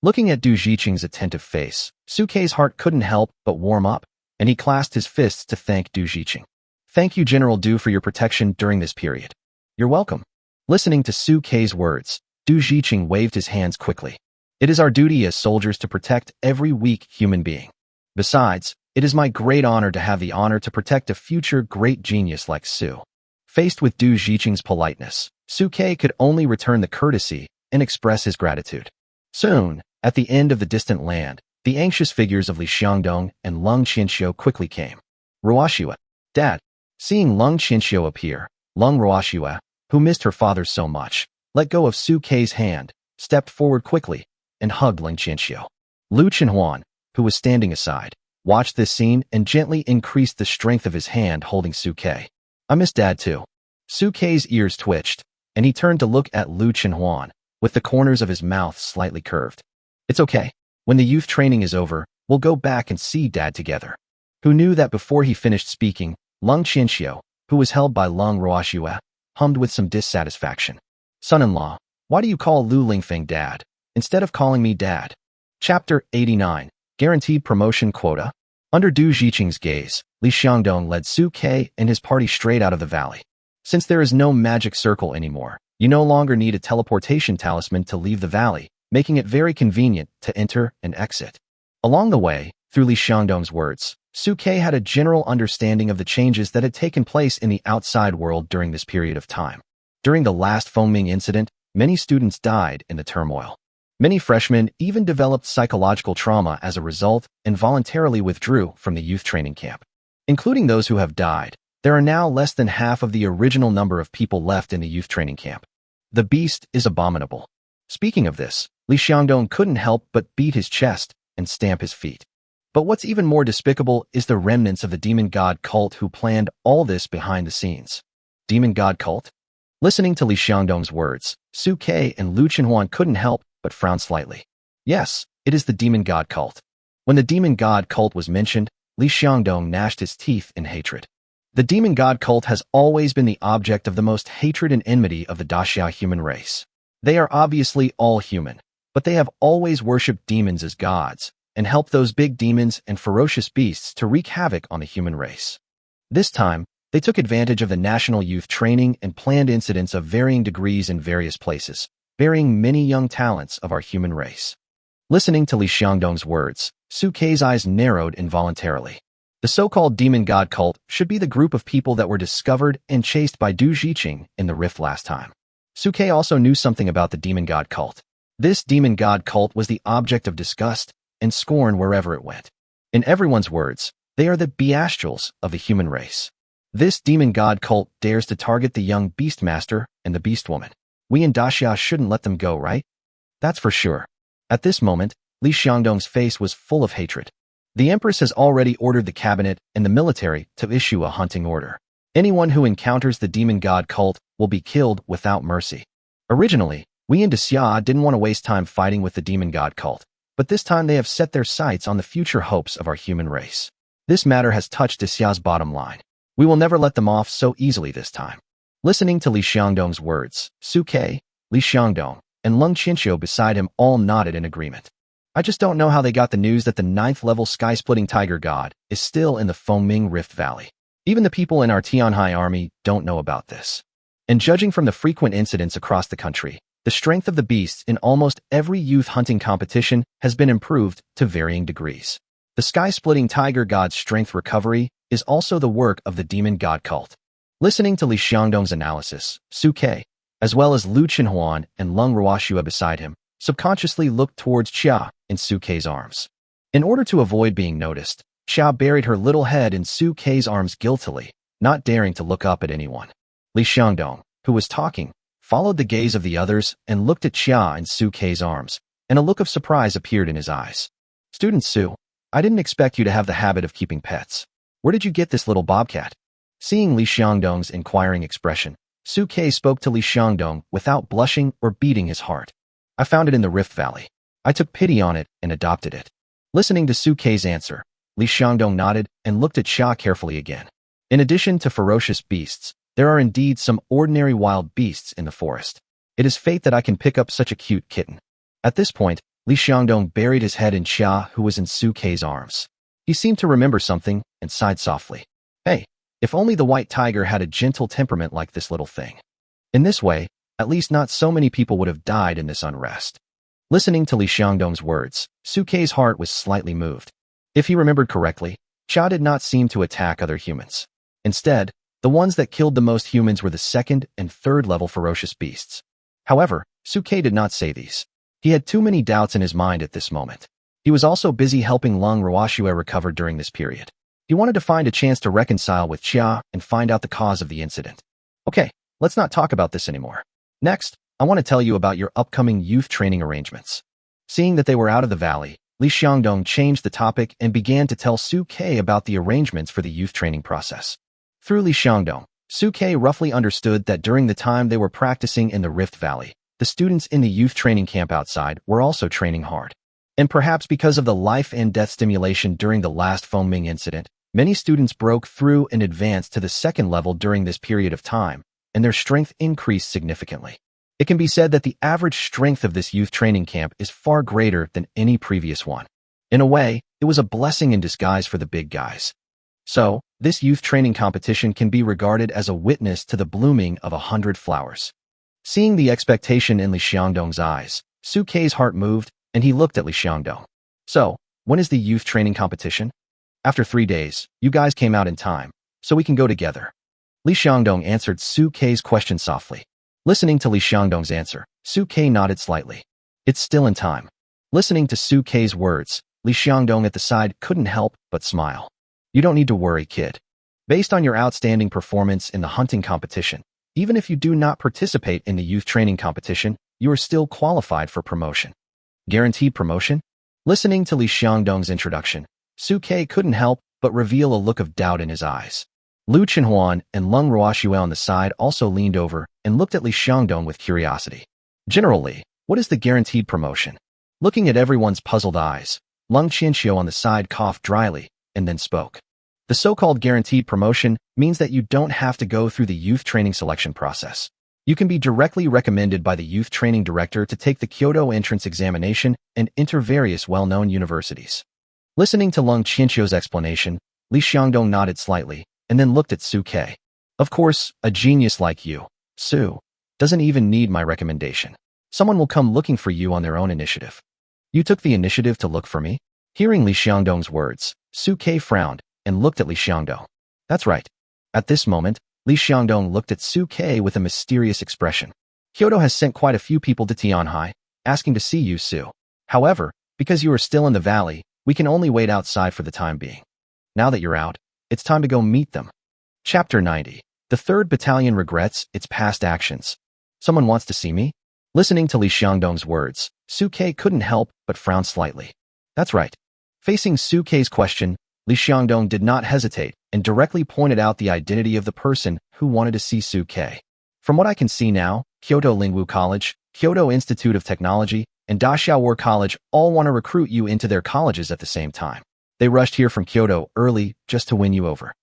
Looking at Du Zhiqing's attentive face, Su Kei's heart couldn't help but warm up, and he clasped his fists to thank Du Zhiqing. Thank you, General Du, for your protection during this period. You're welcome. Listening to Su Kei's words, Du Zhiqing waved his hands quickly. It is our duty as soldiers to protect every weak human being. Besides, it is my great honor to have the honor to protect a future great genius like Su. Faced with Du Zhiqing's politeness, Su Kei could only return the courtesy and express his gratitude. Soon, at the end of the distant land, the anxious figures of Li Xiangdong and Lung Qianxiu quickly came. Ruoxue, Dad. Seeing Lung Qianxiu appear, Lung Ruoxue, who missed her father so much, let go of Su Kei's hand, stepped forward quickly, and hugged Lung Qianxiu. Lu Chenhuan, who was standing aside, watched this scene and gently increased the strength of his hand holding Su Kei. I miss Dad too. Su Kei's ears twitched, and he turned to look at Lu Chenhuan, with the corners of his mouth slightly curved. It's okay. When the youth training is over, we'll go back and see Dad together. Who knew that before he finished speaking, Lung Qianxiu, who was held by Lung Ruoxue, hummed with some dissatisfaction. Son-in-law, why do you call Lu Lingfeng Dad, instead of calling me Dad? Chapter 89, Guaranteed Promotion Quota. Under Du Zhiqing's gaze, Li Xiangdong led Su Kei and his party straight out of the valley. Since there is no magic circle anymore, you no longer need a teleportation talisman to leave the valley, making it very convenient to enter and exit. Along the way, through Li Xiangdong's words, Su Kei had a general understanding of the changes that had taken place in the outside world during this period of time. During the last Fengming incident, many students died in the turmoil. Many freshmen even developed psychological trauma as a result and voluntarily withdrew from the youth training camp. Including those who have died, there are now less than half of the original number of people left in the youth training camp. The beast is abominable. Speaking of this, Li Xiangdong couldn't help but beat his chest and stamp his feet. But what's even more despicable is the remnants of the demon god cult who planned all this behind the scenes. Demon god cult? Listening to Li Xiangdong's words, Su Kei and Lu Chenhuan couldn't help but frown slightly. Yes, it is the demon god cult. When the demon god cult was mentioned, Li Xiangdong gnashed his teeth in hatred. The demon god cult has always been the object of the most hatred and enmity of the Daxia human race. They are obviously all human, but they have always worshipped demons as gods, and helped those big demons and ferocious beasts to wreak havoc on the human race. This time, they took advantage of the national youth training and planned incidents of varying degrees in various places, burying many young talents of our human race. Listening to Li Xiangdong's words, Su Kei's eyes narrowed involuntarily. The so-called demon god cult should be the group of people that were discovered and chased by Du Jiqing in the rift last time. Suke also knew something about the demon god cult. This demon god cult was the object of disgust and scorn wherever it went. In everyone's words, they are the beastrals of the human race. This demon god cult dares to target the young beastmaster and the beast woman. We in Daxia shouldn't let them go, right? That's for sure. At this moment, Li Xiangdong's face was full of hatred. The Empress has already ordered the cabinet and the military to issue a hunting order. Anyone who encounters the demon god cult will be killed without mercy. Originally, we in Daxia didn't want to waste time fighting with the demon god cult, but this time they have set their sights on the future hopes of our human race. This matter has touched Daxia's bottom line. We will never let them off so easily this time. Listening to Li Xiangdong's words, Suke, Li Xiangdong, and Lung Qianqiu beside him all nodded in agreement. I just don't know how they got the news that the 9th-level sky-splitting tiger god is still in the Fengming Rift Valley. Even the people in our Tianhai army don't know about this. And judging from the frequent incidents across the country, the strength of the beasts in almost every youth hunting competition has been improved to varying degrees. The sky-splitting tiger god's strength recovery is also the work of the demon god cult. Listening to Li Xiangdong's analysis, Suke, as well as Lu Qinhuan and Lung Ruoxue beside him, subconsciously looked towards Xia in Suke's arms. In order to avoid being noticed, Xia buried her little head in Suke's arms guiltily, not daring to look up at anyone. Li Xiangdong, who was talking, followed the gaze of the others and looked at Xia in Suke's arms, and a look of surprise appeared in his eyes. Student Su, I didn't expect you to have the habit of keeping pets. Where did you get this little bobcat? Seeing Li Xiangdong's inquiring expression, Suke spoke to Li Xiangdong without blushing or beating his heart. I found it in the Rift Valley. I took pity on it and adopted it. Listening to Suke's answer, Li Xiangdong nodded and looked at Xia carefully again. In addition to ferocious beasts, there are indeed some ordinary wild beasts in the forest. It is fate that I can pick up such a cute kitten. At this point, Li Xiangdong buried his head in Xia, who was in Suke's arms. He seemed to remember something and sighed softly. Hey, if only the white tiger had a gentle temperament like this little thing. In this way, at least not so many people would have died in this unrest. Listening to Li Xiangdong's words, Suke's heart was slightly moved. If he remembered correctly, Xia did not seem to attack other humans. Instead, the ones that killed the most humans were the 2nd and 3rd level ferocious beasts. However, Suke did not say these. He had too many doubts in his mind at this moment. He was also busy helping Lung Ruoxue recover during this period. He wanted to find a chance to reconcile with Xia and find out the cause of the incident. Okay, let's not talk about this anymore. Next, I want to tell you about your upcoming youth training arrangements. Seeing that they were out of the valley, Li Xiangdong changed the topic and began to tell Suke about the arrangements for the youth training process. Through Li Xiangdong, Suke roughly understood that during the time they were practicing in the Rift Valley, the students in the youth training camp outside were also training hard. And perhaps because of the life and death stimulation during the last Fengming incident, many students broke through and advanced to the 2nd level during this period of time, and their strength increased significantly. It can be said that the average strength of this youth training camp is far greater than any previous one. In a way, it was a blessing in disguise for the big guys. So, this youth training competition can be regarded as a witness to the blooming of 100 flowers. Seeing the expectation in Li Xiangdong's eyes, Suke's heart moved, and he looked at Li Xiangdong. So, when is the youth training competition? After 3 days, you guys came out in time, so we can go together. Li Xiangdong answered Suke's question softly. Listening to Li Xiangdong's answer, Suke nodded slightly. It's still in time. Listening to Suke's words, Li Xiangdong at the side couldn't help but smile. You don't need to worry, kid. Based on your outstanding performance in the hunting competition, even if you do not participate in the youth training competition, you are still qualified for promotion. Guaranteed promotion? Listening to Li Xiangdong's introduction, Suke couldn't help but reveal a look of doubt in his eyes. Lu Qinhuan and Lung Ruoxue on the side also leaned over and looked at Li Xiangdong with curiosity. Generally, what is the guaranteed promotion? Looking at everyone's puzzled eyes, Lung Qianqiu on the side coughed dryly and then spoke. The so-called guaranteed promotion means that you don't have to go through the youth training selection process. You can be directly recommended by the youth training director to take the Kyoto entrance examination and enter various well-known universities. Listening to Lung Qianqiu's explanation, Li Xiangdong nodded slightly and then looked at Suke. Of course, a genius like you, Su, doesn't even need my recommendation. Someone will come looking for you on their own initiative. You took the initiative to look for me? Hearing Li Xiangdong's words, Suke frowned and looked at Li Xiangdong. That's right. At this moment, Li Xiangdong looked at Su-Kei with a mysterious expression. Kyoto has sent quite a few people to Tianhai, asking to see you, Su. However, because you are still in the valley, we can only wait outside for the time being. Now that you're out, it's time to go meet them. Chapter 90. The 3rd Battalion regrets its past actions. Someone wants to see me? Listening to Li Xiangdong's words, Su-Kei couldn't help but frown slightly. That's right. Facing Su-Kei's question, Li Xiangdong did not hesitate and directly pointed out the identity of the person who wanted to see Su-Kei. From what I can see now, Kyoto Lingwu College, Kyoto Institute of Technology, and Daxiao War College all want to recruit you into their colleges at the same time. They rushed here from Kyoto early just to win you over.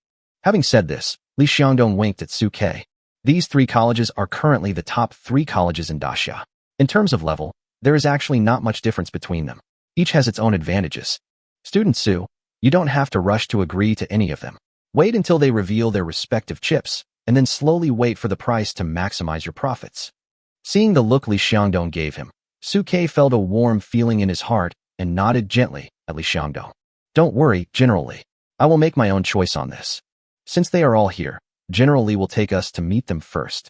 Having said this, Li Xiangdong winked at Su-Kei. These 3 colleges are currently the top 3 colleges in Daxia. In terms of level, there is actually not much difference between them. Each has its own advantages. Student Su, you don't have to rush to agree to any of them. Wait until they reveal their respective chips, and then slowly wait for the price to maximize your profits. Seeing the look Li Xiangdong gave him, Su-Kei felt a warm feeling in his heart and nodded gently at Li Xiangdong. Don't worry, General Li. I will make my own choice on this. Since they are all here, General Li will take us to meet them first.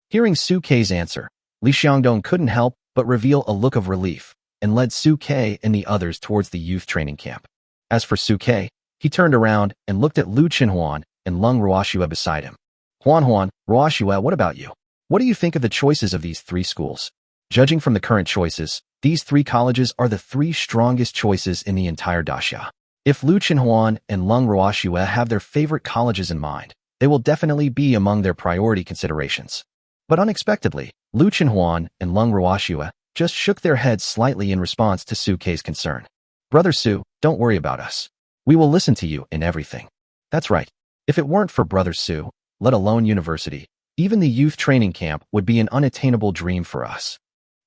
Hearing Su-Kei's answer, Li Xiangdong couldn't help but reveal a look of relief and led Su-Kei and the others towards the youth training camp. As for Su-Kei, he turned around and looked at Lu Qinhuan and Lung Ruoxue beside him. Huan, Ruoxue, what about you? What do you think of the choices of these 3 schools? Judging from the current choices, these 3 colleges are the 3 strongest choices in the entire Daxia. If Lu Qinhuan and Lung Ruoxue have their favorite colleges in mind, they will definitely be among their priority considerations. But unexpectedly, Lu Qinhuan and Lung Ruoxue just shook their heads slightly in response to Su-Kei's concern. Brother Su, don't worry about us. We will listen to you in everything. That's right. If it weren't for Brother Su, let alone university, even the youth training camp would be an unattainable dream for us.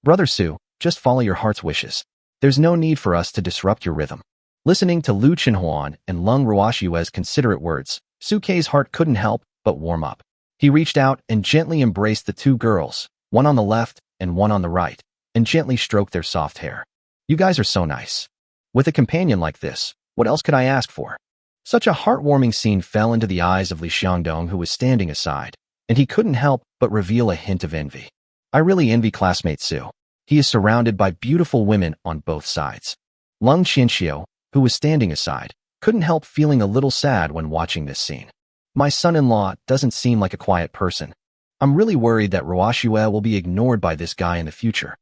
Brother Su, just follow your heart's wishes. There's no need for us to disrupt your rhythm. Listening to Lu Qinhuan and Lung Ruoxue's considerate words, Su-Kei's heart couldn't help but warm up. He reached out and gently embraced the 2 girls, one on the left and one on the right, and gently stroked their soft hair. You guys are so nice. With a companion like this, what else could I ask for? Such a heartwarming scene fell into the eyes of Li Xiangdong, who was standing aside, and he couldn't help but reveal a hint of envy. I really envy classmate Su. He is surrounded by beautiful women on both sides. Lung Qianxiu, who was standing aside, couldn't help feeling a little sad when watching this scene. My son-in-law doesn't seem like a quiet person. I'm really worried that Ruoxue will be ignored by this guy in the future.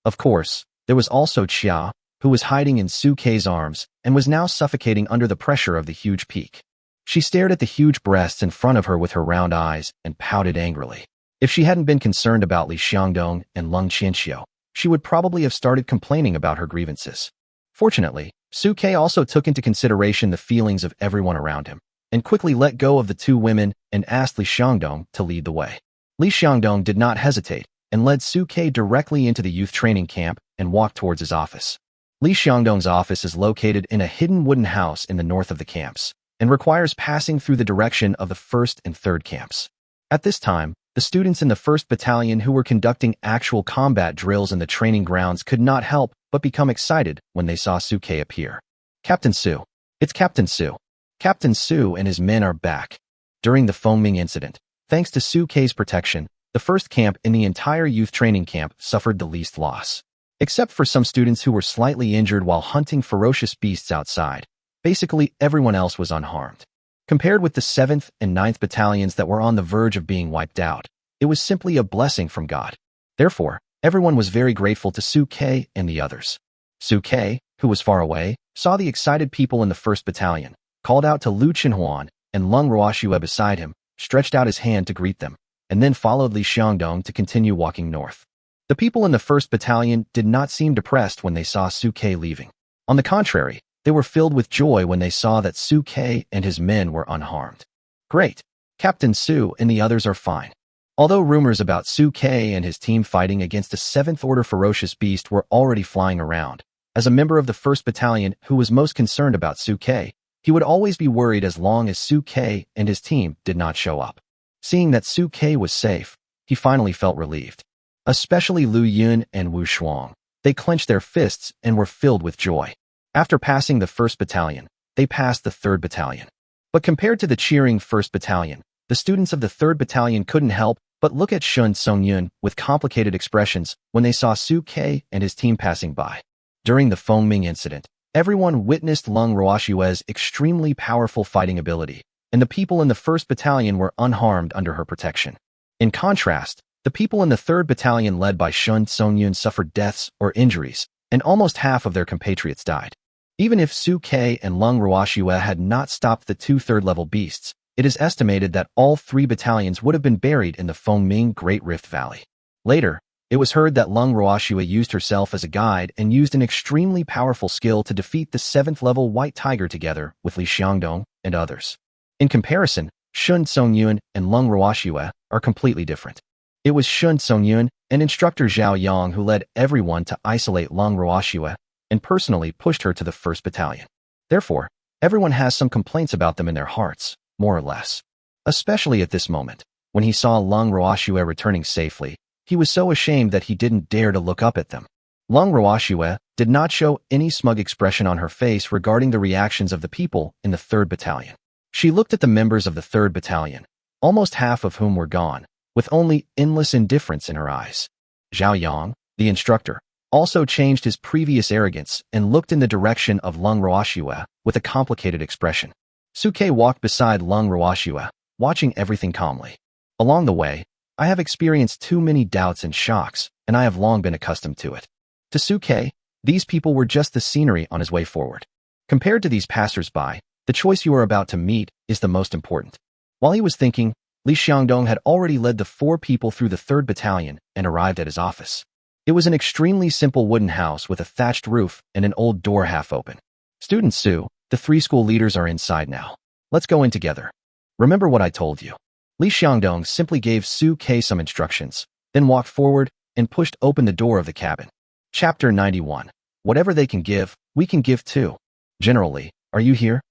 Of course, there was also Xia, who was hiding in Su-Kei's arms and was now suffocating under the pressure of the huge peak. She stared at the huge breasts in front of her with her round eyes and pouted angrily. If she hadn't been concerned about Li Xiangdong and Lung Qianxiu, she would probably have started complaining about her grievances. Fortunately, Su-Kei also took into consideration the feelings of everyone around him, and quickly let go of the 2 women and asked Li Xiangdong to lead the way. Li Xiangdong did not hesitate and led Su-Kei directly into the youth training camp and walked towards his office. Li Xiangdong's office is located in a hidden wooden house in the north of the camps, and requires passing through the direction of the 1st and 3rd camps. At this time, the students in the 1st Battalion who were conducting actual combat drills in the training grounds could not help but become excited when they saw Su-Kei appear. Captain Su. It's Captain Su. Captain Su and his men are back. During the Fengming incident, thanks to Su-Kei's protection, the 1st camp in the entire youth training camp suffered the least loss. Except for some students who were slightly injured while hunting ferocious beasts outside, basically everyone else was unharmed. Compared with the 7th and 9th battalions that were on the verge of being wiped out, it was simply a blessing from God. Therefore, everyone was very grateful to Su-Kei and the others. Su-Kei, who was far away, saw the excited people in the 1st battalion, called out to Lu Qinhuan and Lung Ruoxue beside him, stretched out his hand to greet them, and then followed Li Xiangdong to continue walking north. The people in the 1st Battalion did not seem depressed when they saw Su-Kei leaving. On the contrary, they were filled with joy when they saw that Su-Kei and his men were unharmed. Great! Captain Su and the others are fine. Although rumors about Su-Kei and his team fighting against a 7th Order ferocious beast were already flying around, as a member of the 1st Battalion who was most concerned about Su-Kei, he would always be worried as long as Su-Kei and his team did not show up. Seeing that Su-Kei was safe, he finally felt relieved. Especially Lu Yun and Wu Shuang. They clenched their fists and were filled with joy. After passing the 1st Battalion, they passed the 3rd Battalion. But compared to the cheering 1st Battalion, the students of the 3rd Battalion couldn't help but look at Shun Song-yun with complicated expressions when they saw Su-K and his team passing by. During the Fengming incident, everyone witnessed Lung Ruoshue's extremely powerful fighting ability, and the people in the 1st Battalion were unharmed under her protection. In contrast, the people in the 3rd Battalion led by Shun Song-yun suffered deaths or injuries, and almost half of their compatriots died. Even if Su-K and Lung Ruoshue had not stopped the 2 third-level beasts, it is estimated that all 3 battalions would have been buried in the Fengming Great Rift Valley. Later, it was heard that Lung Ruoshue used herself as a guide and used an extremely powerful skill to defeat the 7th-level White Tiger together with Li Xiangdong and others. In comparison, Shun Song-yun and Lung Ruoshue are completely different. It was Shun Song-yun and instructor Zhao Yang who led everyone to isolate Lung Ruoshue and personally pushed her to the 1st Battalion. Therefore, everyone has some complaints about them in their hearts, more or less. Especially at this moment, when he saw Lung Ruoshue returning safely, he was so ashamed that he didn't dare to look up at them. Lung Ruoshue did not show any smug expression on her face regarding the reactions of the people in the 3rd Battalion. She looked at the members of the 3rd Battalion, almost half of whom were gone, with only endless indifference in her eyes. Zhao Yang, the instructor, also changed his previous arrogance and looked in the direction of Lung Ruoshue with a complicated expression. Su-K walked beside Lung Ruoshue, watching everything calmly. Along the way, I have experienced too many doubts and shocks, and I have long been accustomed to it. To Su-K, these people were just the scenery on his way forward. Compared to these passers-by, the choice you are about to meet is the most important. While he was thinking, Li Xiangdong had already led the 4 people through the 3rd Battalion and arrived at his office. It was an extremely simple wooden house with a thatched roof and an old door half open. Student Su, the 3 school leaders are inside now. Let's go in together. Remember what I told you. Li Xiangdong simply gave Su-K some instructions, then walked forward and pushed open the door of the cabin. Chapter 91. Whatever they can give, we can give too. General Li, are you here?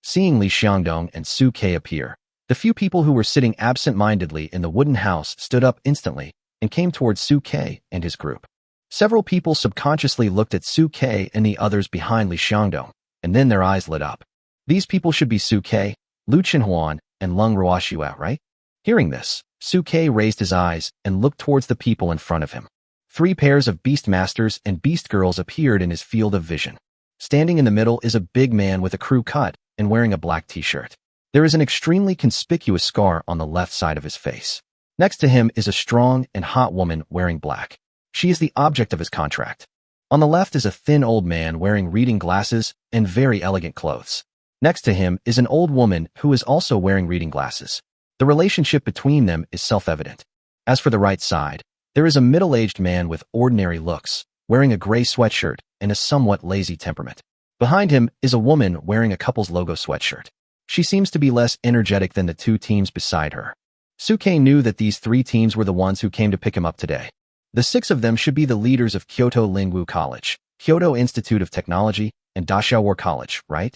Seeing Li Xiangdong and Su-K appear, the few people who were sitting absent-mindedly in the wooden house stood up instantly and came towards Su-K and his group. Several people subconsciously looked at Su-K and the others behind Li Xiangdong, and then their eyes lit up. These people should be Su-K, Lu Chenhuan, and Lung Ruoshue, right? Hearing this, Su-K raised his eyes and looked towards the people in front of him. 3 pairs of beastmasters and beast girls appeared in his field of vision. Standing in the middle is a big man with a crew cut and wearing a black t-shirt. There is an extremely conspicuous scar on the left side of his face. Next to him is a strong and hot woman wearing black. She is the object of his contract. On the left is a thin old man wearing reading glasses and very elegant clothes. Next to him is an old woman who is also wearing reading glasses. The relationship between them is self-evident. As for the right side, there is a middle-aged man with ordinary looks, wearing a gray sweatshirt and a somewhat lazy temperament. Behind him is a woman wearing a couple's logo sweatshirt. She seems to be less energetic than the 2 teams beside her. Su-K knew that these 3 teams were the ones who came to pick him up today. The 6 of them should be the leaders of Kyoto Lingwu College, Kyoto Institute of Technology, and Dachau War College, right?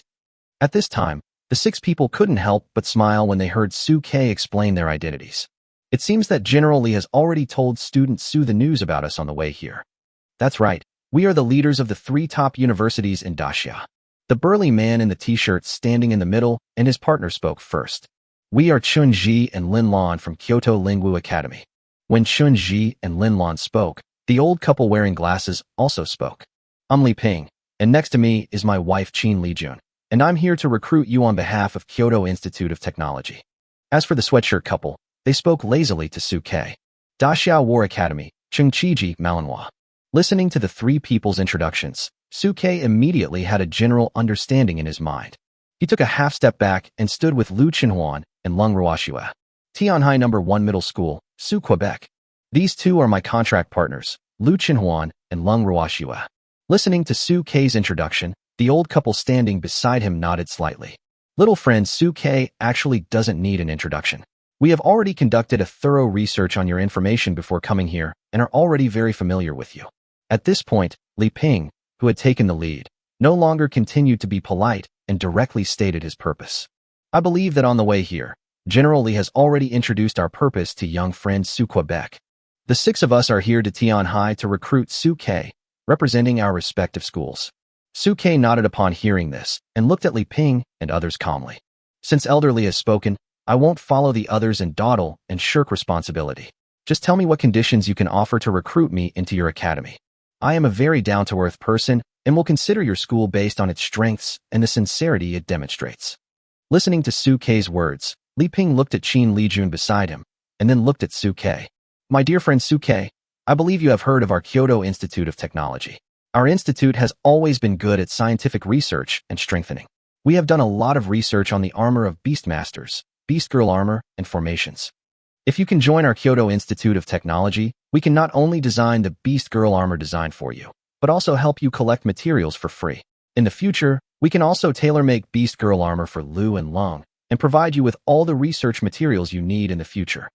At this time, the 6 people couldn't help but smile when they heard Su-K explain their identities. It seems that General Li has already told student Su the news about us on the way here. That's right, we are the leaders of the 3 top universities in Dachau. The burly man in the t-shirt standing in the middle and his partner spoke first. We are Chun Ji and Lin Lan from Kyoto Lingwu Academy. When Chun Ji and Lin Lan spoke, the old couple wearing glasses also spoke. I'm Li Ping, and next to me is my wife Qin Li Jun, and I'm here to recruit you on behalf of Kyoto Institute of Technology. As for the sweatshirt couple, they spoke lazily to Su-K. Dachau War Academy, Chengqiji manhwa. Listening to the 3 people's introductions, Su-K immediately had a general understanding in his mind. He took a half step back and stood with Lu Chenhuan and Lung Ruoshue. Tianhai No. 1 Middle School, Su Quebec. These 2 are my contract partners, Lu Chenhuan and Lung Ruoshue. Listening to Su-K's introduction, the old couple standing beside him nodded slightly. Little friend Su-K actually doesn't need an introduction. We have already conducted a thorough research on your information before coming here and are already very familiar with you. At this point, Li Ping, who had taken the lead, no longer continued to be polite and directly stated his purpose. I believe that on the way here, General Li has already introduced our purpose to young friend Su Quebec. The 6 of us are here to Tianhai to recruit Su-K, representing our respective schools. Su-K nodded upon hearing this and looked at Li Ping and others calmly. Since elderly has spoken, I won't follow the others and dawdle and shirk responsibility. Just tell me what conditions you can offer to recruit me into your academy. I am a very down-to-earth person and will consider your school based on its strengths and the sincerity it demonstrates. Listening to Su Kei's words, Li Ping looked at Qin Lijun beside him, and then looked at Su Kei. My dear friend Su Kei, I believe you have heard of our Kyoto Institute of Technology. Our institute has always been good at scientific research and strengthening. We have done a lot of research on the armor of beastmasters, beast girl armor, and formations. If you can join our Kyoto Institute of Technology, we can not only design the beast girl armor design for you, but also help you collect materials for free. In the future, we can also tailor-make beast girl armor for Lu and Long, and provide you with all the research materials you need in the future.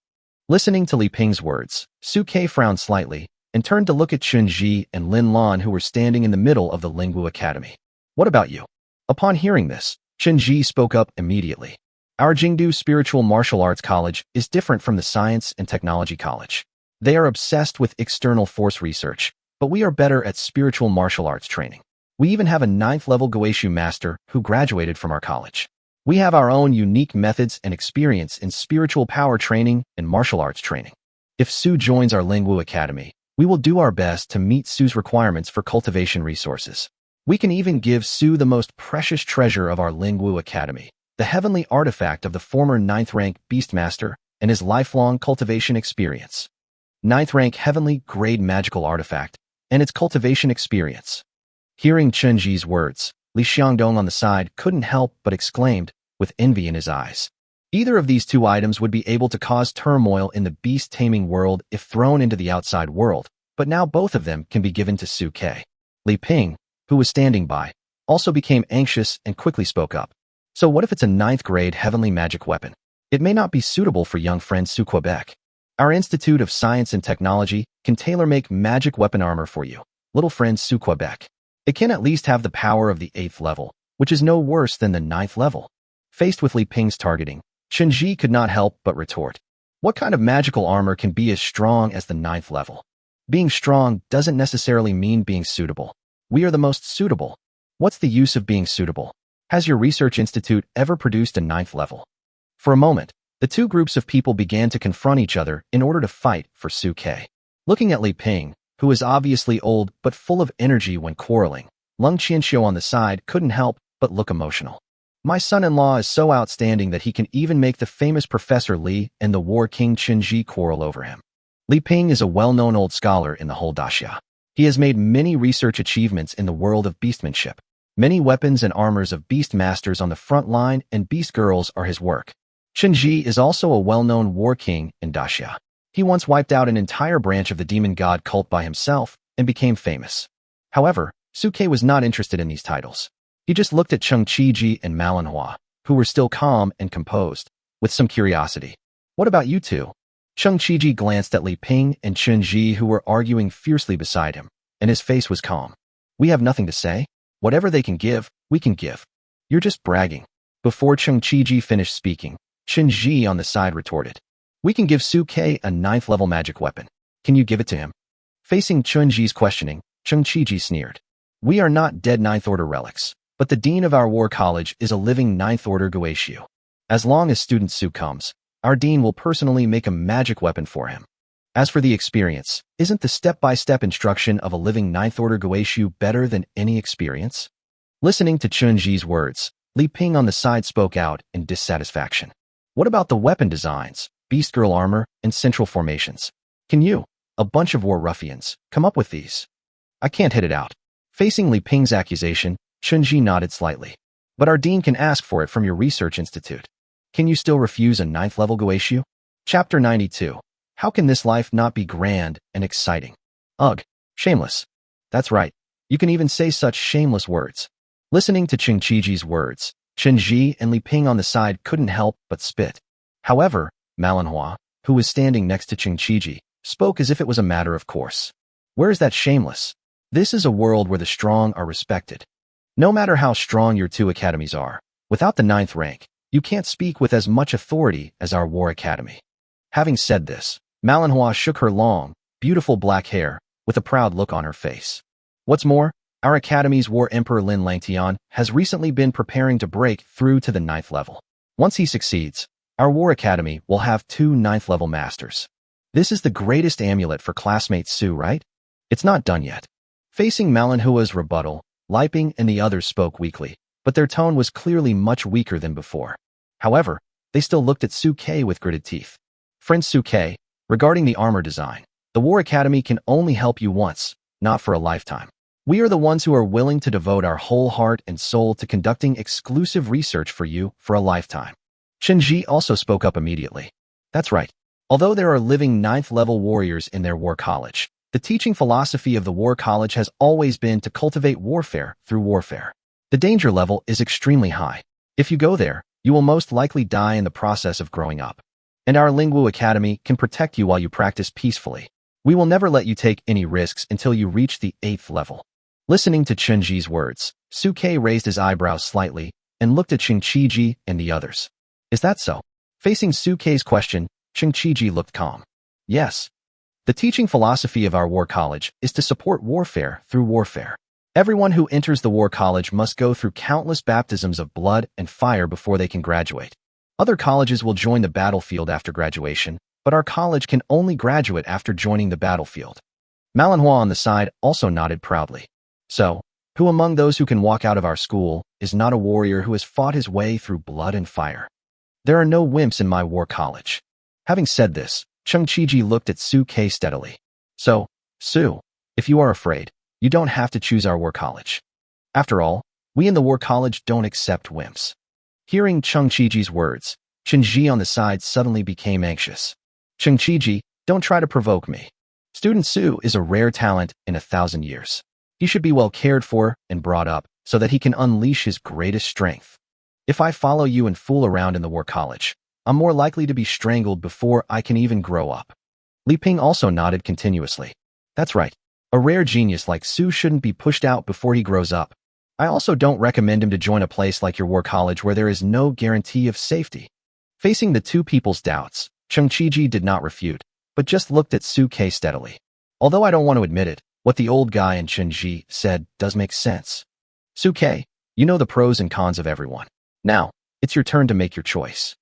Listening to Li Ping's words, Su Kei frowned slightly and turned to look at Chun Ji and Lin Lan, who were standing in the middle of the Lingwu Academy. What about you? Upon hearing this, Chun Ji spoke up immediately. Our Jingdu Spiritual Martial Arts College is different from the Science and Technology College. They are obsessed with external force research, but we are better at spiritual martial arts training. We even have a 9th-level Goeishu master who graduated from our college. We have our own unique methods and experience in spiritual power training and martial arts training. If Su joins our Lingwu Academy, we will do our best to meet Su's requirements for cultivation resources. We can even give Su the most precious treasure of our Lingwu Academy, the heavenly artifact of the former 9th rank beastmaster and his lifelong cultivation experience. 9th rank heavenly grade magical artifact and its cultivation experience. Hearing Chun Ji's words, Li Xiangdong on the side couldn't help but exclaimed, with envy in his eyes. Either of these two items would be able to cause turmoil in the beast-taming world if thrown into the outside world, but now both of them can be given to Su Kei. Li Ping, who was standing by, also became anxious and quickly spoke up. So what if it's a 9th grade heavenly magic weapon? It may not be suitable for young friend Su Quebec. Our Institute of Science and Technology can tailor-make magic weapon armor for you, little friend Su Quebec. It can at least have the power of the 8th level, which is no worse than the 9th level. Faced with Li Ping's targeting, Chun Ji could not help but retort. What kind of magical armor can be as strong as the 9th level? Being strong doesn't necessarily mean being suitable. We are the most suitable. What's the use of being suitable? Has your research institute ever produced a 9th level? For a moment, the two groups of people began to confront each other in order to fight for Su Kei. Looking at Li Ping, who is obviously old but full of energy when quarreling, Lung Qianxiu on the side couldn't help but look emotional. My son-in-law is so outstanding that he can even make the famous Professor Li and the War King Chun Ji quarrel over him. Li Ping is a well-known old scholar in the whole daxia. He has made many research achievements in the world of beastmanship. Many weapons and armors of beastmasters on the front line and beast girls are his work. Chun Ji is also a well-known war king in daxia. He once wiped out an entire branch of the demon god cult by himself and became famous. However, Su Kei was not interested in these titles. He just looked at Cheng Qiji and Manhwa, who were still calm and composed, with some curiosity. What about you two? Cheng Qiji glanced at Li Ping and Chun Ji, who were arguing fiercely beside him, and his face was calm. We have nothing to say. Whatever they can give, we can give. You're just bragging. Before Cheng Qiji finished speaking, Chun Ji on the side retorted. We can give Su Kei a 9th level magic weapon. Can you give it to him? Facing Chun Ji's questioning, Cheng Qiji sneered. We are not dead 9th order relics, but the dean of our war college is a living 9th order Goeishu. As long as student Su comes, our dean will personally make a magic weapon for him. As for the experience, isn't the step-by-step instruction of a living 9th order Goeishu better than any experience? Listening to Chun Ji's words, Li Ping on the side spoke out in dissatisfaction. What about the weapon designs, beast girl armor, and central formations? Can you, a bunch of war ruffians, come up with these? I can't hit it out. Facing Li Ping's accusation, Chun Ji nodded slightly. But our dean can ask for it from your research institute. Can you still refuse a 9th level Goeishu? Chapter 92. How can this life not be grand and exciting? Ugh, shameless. That's right. You can even say such shameless words. Listening to Cheng Qiji's words, Chun Ji and Li Ping on the side couldn't help but spit. However, Manhwa, who was standing next to Cheng Qiji, spoke as if it was a matter of course. Where is that shameless? This is a world where the strong are respected. No matter how strong your two academies are, without the 9th rank, you can't speak with as much authority as our war academy. Having said this, Manhwa shook her long, beautiful black hair with a proud look on her face. What's more, our academy's war emperor Lin Langtian has recently been preparing to break through to the 9th level. Once he succeeds, our War Academy will have 2 ninth-level masters. This is the greatest amulet for classmate Su, right? It's not done yet. Facing Manhwa's rebuttal, Liping and the others spoke weakly, but their tone was clearly much weaker than before. However, they still looked at Su-K with gritted teeth. Friend Su-K, regarding the armor design, the War Academy can only help you once, not for a lifetime. We are the ones who are willing to devote our whole heart and soul to conducting exclusive research for you for a lifetime. Shinji also spoke up immediately. That's right. Although there are living 9th-level warriors in their war college, the teaching philosophy of the war college has always been to cultivate warfare through warfare. The danger level is extremely high. If you go there, you will most likely die in the process of growing up. And our Lingwu Academy can protect you while you practice peacefully. We will never let you take any risks until you reach the 8th level. Listening to Chunji's words, Su-K raised his eyebrows slightly and looked at Chunji and the others. Is that so? Facing Su-K's question, Chunji looked calm. Yes. The teaching philosophy of our war college is to support warfare through warfare. Everyone who enters the war college must go through countless baptisms of blood and fire before they can graduate. Other colleges will join the battlefield after graduation, but our college can only graduate after joining the battlefield. Manhwa on the side also nodded proudly. So, who among those who can walk out of our school is not a warrior who has fought his way through blood and fire? There are no wimps in my war college. Having said this, Chunji looked at Su-K steadily. So, Su, if you are afraid, you don't have to choose our war college. After all, we in the war college don't accept wimps. Hearing Chunji's words, Chunji on the side suddenly became anxious. Chunji, don't try to provoke me. Student Su is a rare talent in 1,000 years. He should be well cared for and brought up so that he can unleash his greatest strength. If I follow you and fool around in the war college, I'm more likely to be strangled before I can even grow up. Liping also nodded continuously. That's right. A rare genius like Su shouldn't be pushed out before he grows up. I also don't recommend him to join a place like your war college where there is no guarantee of safety. Facing the two people's doubts, Chunji did not refute, but just looked at Su-K steadily. Although I don't want to admit it, what the old guy and Chunji said does make sense. Su-K, you know the pros and cons of everyone. Now, it's your turn to make your choice.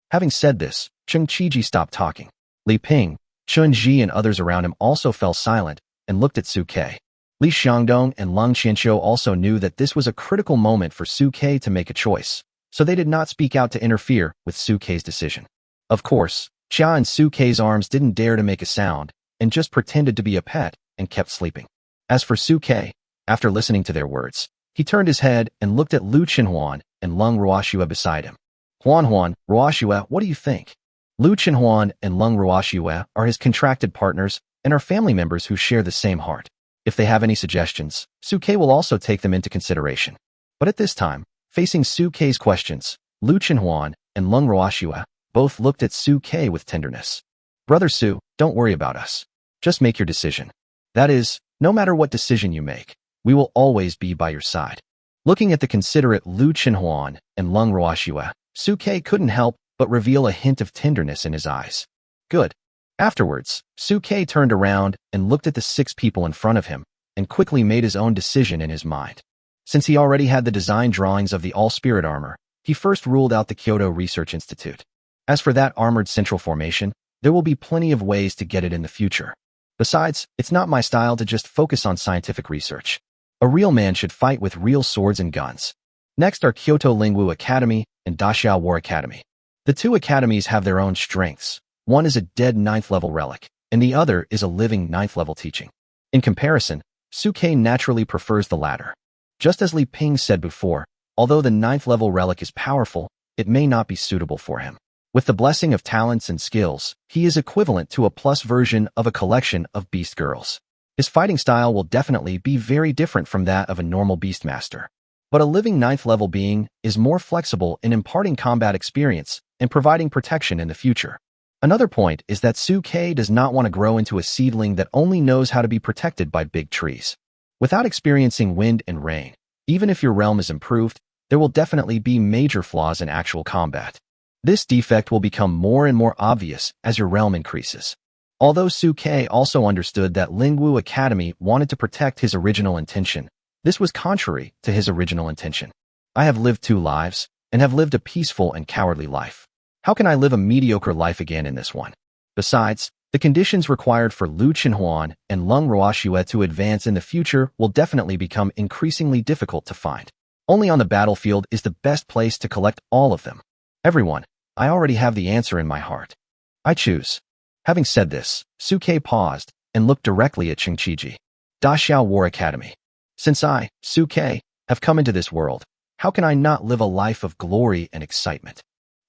Having said this, Chunji stopped talking. Li Ping, Chunji and others around him also fell silent and looked at Su-K. Li Xiangdong and Leng Qianqiu also knew that this was a critical moment for Su-K to make a choice, so they did not speak out to interfere with Su-K's decision. Of course, Chia and Su-K's arms didn't dare to make a sound and just pretended to be a pet and kept sleeping. As for Su-K, after listening to their words, he turned his head and looked at Lu Qinhuan and Leng Ruoxue beside him. Huan, Ruoxue, what do you think? Lu Qinhuan and Leng Ruoxue are his contracted partners and are family members who share the same heart. If they have any suggestions, Su-K will also take them into consideration. But at this time, facing Su-K's questions, Lu Qinhuan and Leng Ruoxue both looked at Su-K with tenderness. Brother Su, don't worry about us. Just make your decision. That is, no matter what decision you make, we will always be by your side. Looking at the considerate Lu Qinhuan and Leng Ruoxue, Su-K couldn't help but reveal a hint of tenderness in his eyes. Good. Afterwards, Su-K turned around and looked at the 6 people in front of him and quickly made his own decision in his mind. Since he already had the design drawings of the all-spirit armor, he first ruled out the Kyoto Research Institute. As for that armored central formation, there will be plenty of ways to get it in the future. Besides, it's not my style to just focus on scientific research. A real man should fight with real swords and guns. Next are Kyoto Lingwu Academy and Daxiao War Academy. The two academies have their own strengths. One is a dead 9th-level relic, and the other is a living 9th-level teaching. In comparison, Su-K naturally prefers the latter. Just as Li Ping said before, although the 9th-level relic is powerful, it may not be suitable for him. With the blessing of talents and skills, he is equivalent to a plus version of a collection of beast girls. His fighting style will definitely be very different from that of a normal beastmaster. But a living 9th-level being is more flexible in imparting combat experience and providing protection in the future. Another point is that Su-K does not want to grow into a seedling that only knows how to be protected by big trees. Without experiencing wind and rain, even if your realm is improved, there will definitely be major flaws in actual combat. This defect will become more and more obvious as your realm increases. Although Su-K also understood that Lingwu Academy wanted to protect his original intention, this was contrary to his original intention. I have lived 2 lives, and have lived a peaceful and cowardly life. How can I live a mediocre life again in this one? Besides, the conditions required for Lu Chenhuan and Lung Ruoxue to advance in the future will definitely become increasingly difficult to find. Only on the battlefield is the best place to collect all of them. Everyone, I already have the answer in my heart. I choose. Having said this, Suke paused and looked directly at Qingqiji. Daxiao War Academy. Since I, Suke, have come into this world, how can I not live a life of glory and excitement?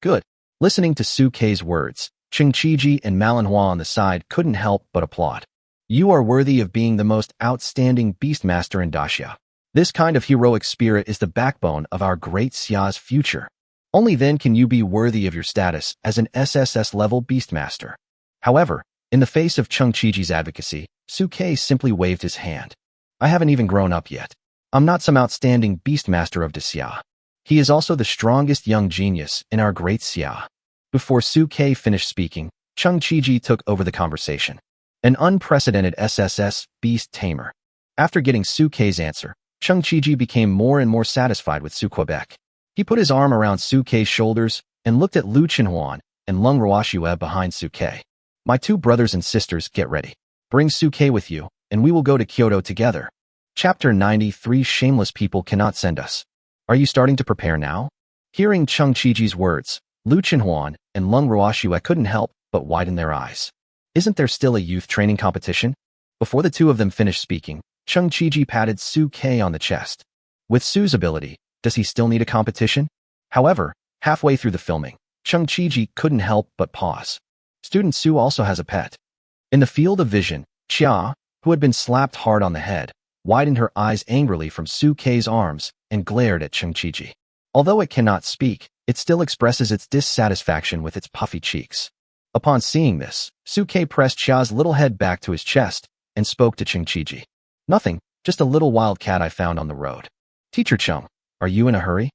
Good. Listening to Suke's words, Qingqiji and manhwa on the side couldn't help but applaud. You are worthy of being the most outstanding beastmaster in Daxia. This kind of heroic spirit is the backbone of our great Xia's future. Only then can you be worthy of your status as an SSS-level beastmaster. However, in the face of Qingqiji's advocacy, Suke simply waved his hand. I haven't even grown up yet. I'm not some outstanding beastmaster of Daxia. He is also the strongest young genius in our great Xia. Before Suke finished speaking, Qingqiji took over the conversation. An unprecedented SSS beast tamer. After getting Suke's answer, Qingqiji became more and more satisfied with Suquebec. He put his arm around Suke's shoulders and looked at Lu Chenhuan and Lung Ruoxue behind Suke. My two brothers and sisters, get ready. Bring Suke with you, and we will go to Kyoto together. Chapter 93 Shameless people cannot send us. Are you starting to prepare now? Hearing Qingqiji's words, Lu Chenhuan and Lung Ruoxue couldn't help but widen their eyes. Isn't there still a youth training competition? Before the two of them finished speaking, Qingqiji patted Suke on the chest. With Su's ability, does he still need a competition? However, halfway through the filming, Qingqiji couldn't help but pause. Student Su also has a pet. In the field of vision, Xia, who had been slapped hard on the head, widened her eyes angrily from Suke's arms and glared at Qingqiji. Although it cannot speak, it still expresses its dissatisfaction with its puffy cheeks. Upon seeing this, Suke pressed Xia's little head back to his chest and spoke to Qingqiji. Nothing, just a little wild cat I found on the road. Teacher Chung, are you in a hurry?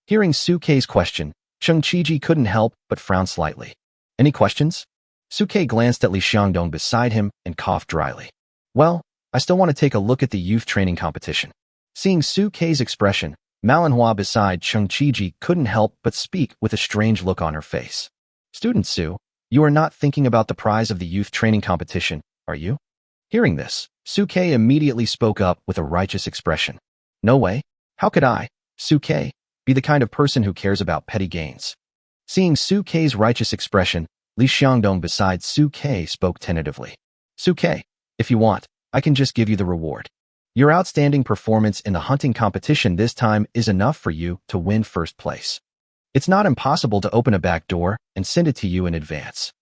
Hearing Suke's question, Qingqiji couldn't help but frown slightly. Any questions? Suke glanced at Li Xiangdong beside him and coughed dryly. Well, I still want to take a look at the youth training competition. Seeing Suke's expression, manhwa beside Qingqiji couldn't help but speak with a strange look on her face. Student Su, you are not thinking about the prize of the youth training competition, are you? Hearing this, Suke immediately spoke up with a righteous expression. No way. How could I, Suke, be the kind of person who cares about petty gains? Seeing Suke's righteous expression, Li Xiangdong beside Suke spoke tentatively. Suke, if you want, I can just give you the reward. Your outstanding performance in the hunting competition this time is enough for you to win first place. It's not impossible to open a back door and send it to you in advance.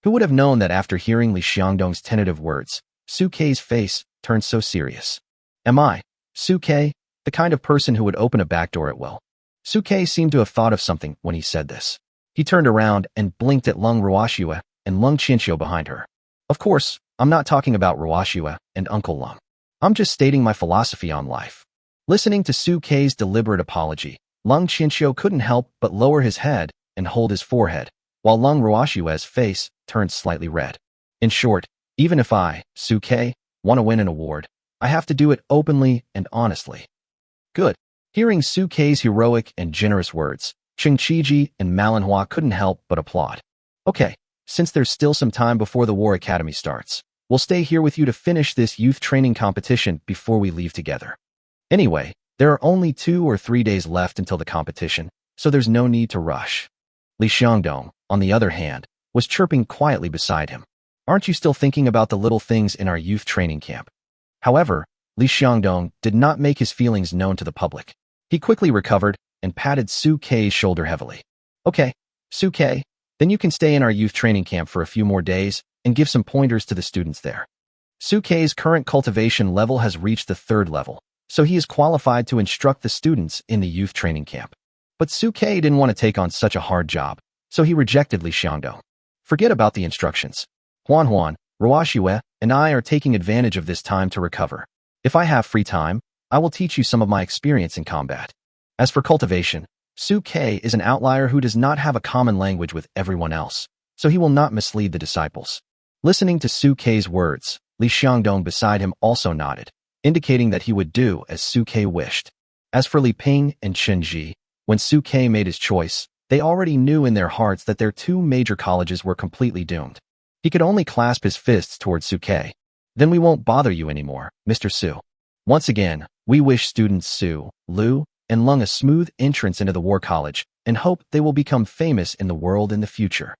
Who would have known that after hearing Li Xiangdong's tentative words, Suke's face turned so serious? Am I, Suke, the kind of person who would open a back door at will? Suke seemed to have thought of something when he said this. He turned around and blinked at Lung Ruoxue and Lung Qianqiu behind her. Of course, I'm not talking about Ruoxue and Uncle Lung. I'm just stating my philosophy on life. Listening to Suke's deliberate apology, Lung Qianqiu couldn't help but lower his head and hold his forehead, while Lung Ruoxue's face turned slightly red. In short, even if I, Suke, want to win an award, I have to do it openly and honestly. Good. Hearing Suke's heroic and generous words, Qingqiji and manhwa couldn't help but applaud. Okay, since there's still some time before the War Academy starts, we'll stay here with you to finish this youth training competition before we leave together. Anyway, there are only 2 or 3 days left until the competition, so there's no need to rush. Li Xiangdong, on the other hand, was chirping quietly beside him. Aren't you still thinking about the little things in our youth training camp? However, Li Xiangdong did not make his feelings known to the public. He quickly recovered and patted Suke's shoulder heavily. Okay, Suke, then you can stay in our youth training camp for a few more days and give some pointers to the students there. Suke's current cultivation level has reached the 3rd level, so he is qualified to instruct the students in the youth training camp. But Suke didn't want to take on such a hard job, so he rejected Li Xiangdong. Forget about the instructions. Huan, Ruoxue, and I are taking advantage of this time to recover. If I have free time, I will teach you some of my experience in combat. As for cultivation, Suke is an outlier who does not have a common language with everyone else, so he will not mislead the disciples. Listening to Suke's words, Li Xiangdong beside him also nodded, indicating that he would do as Suke wished. As for Li Ping and Chen Ji, When Suke made his choice, they already knew in their hearts that their two major colleges were completely doomed. He could only clasp his fists towards Suke. Then we won't bother you anymore, Mr. Su. Once again, we wish students Su, Lu, and Lung a smooth entrance into the War College and hope they will become famous in the world in the future.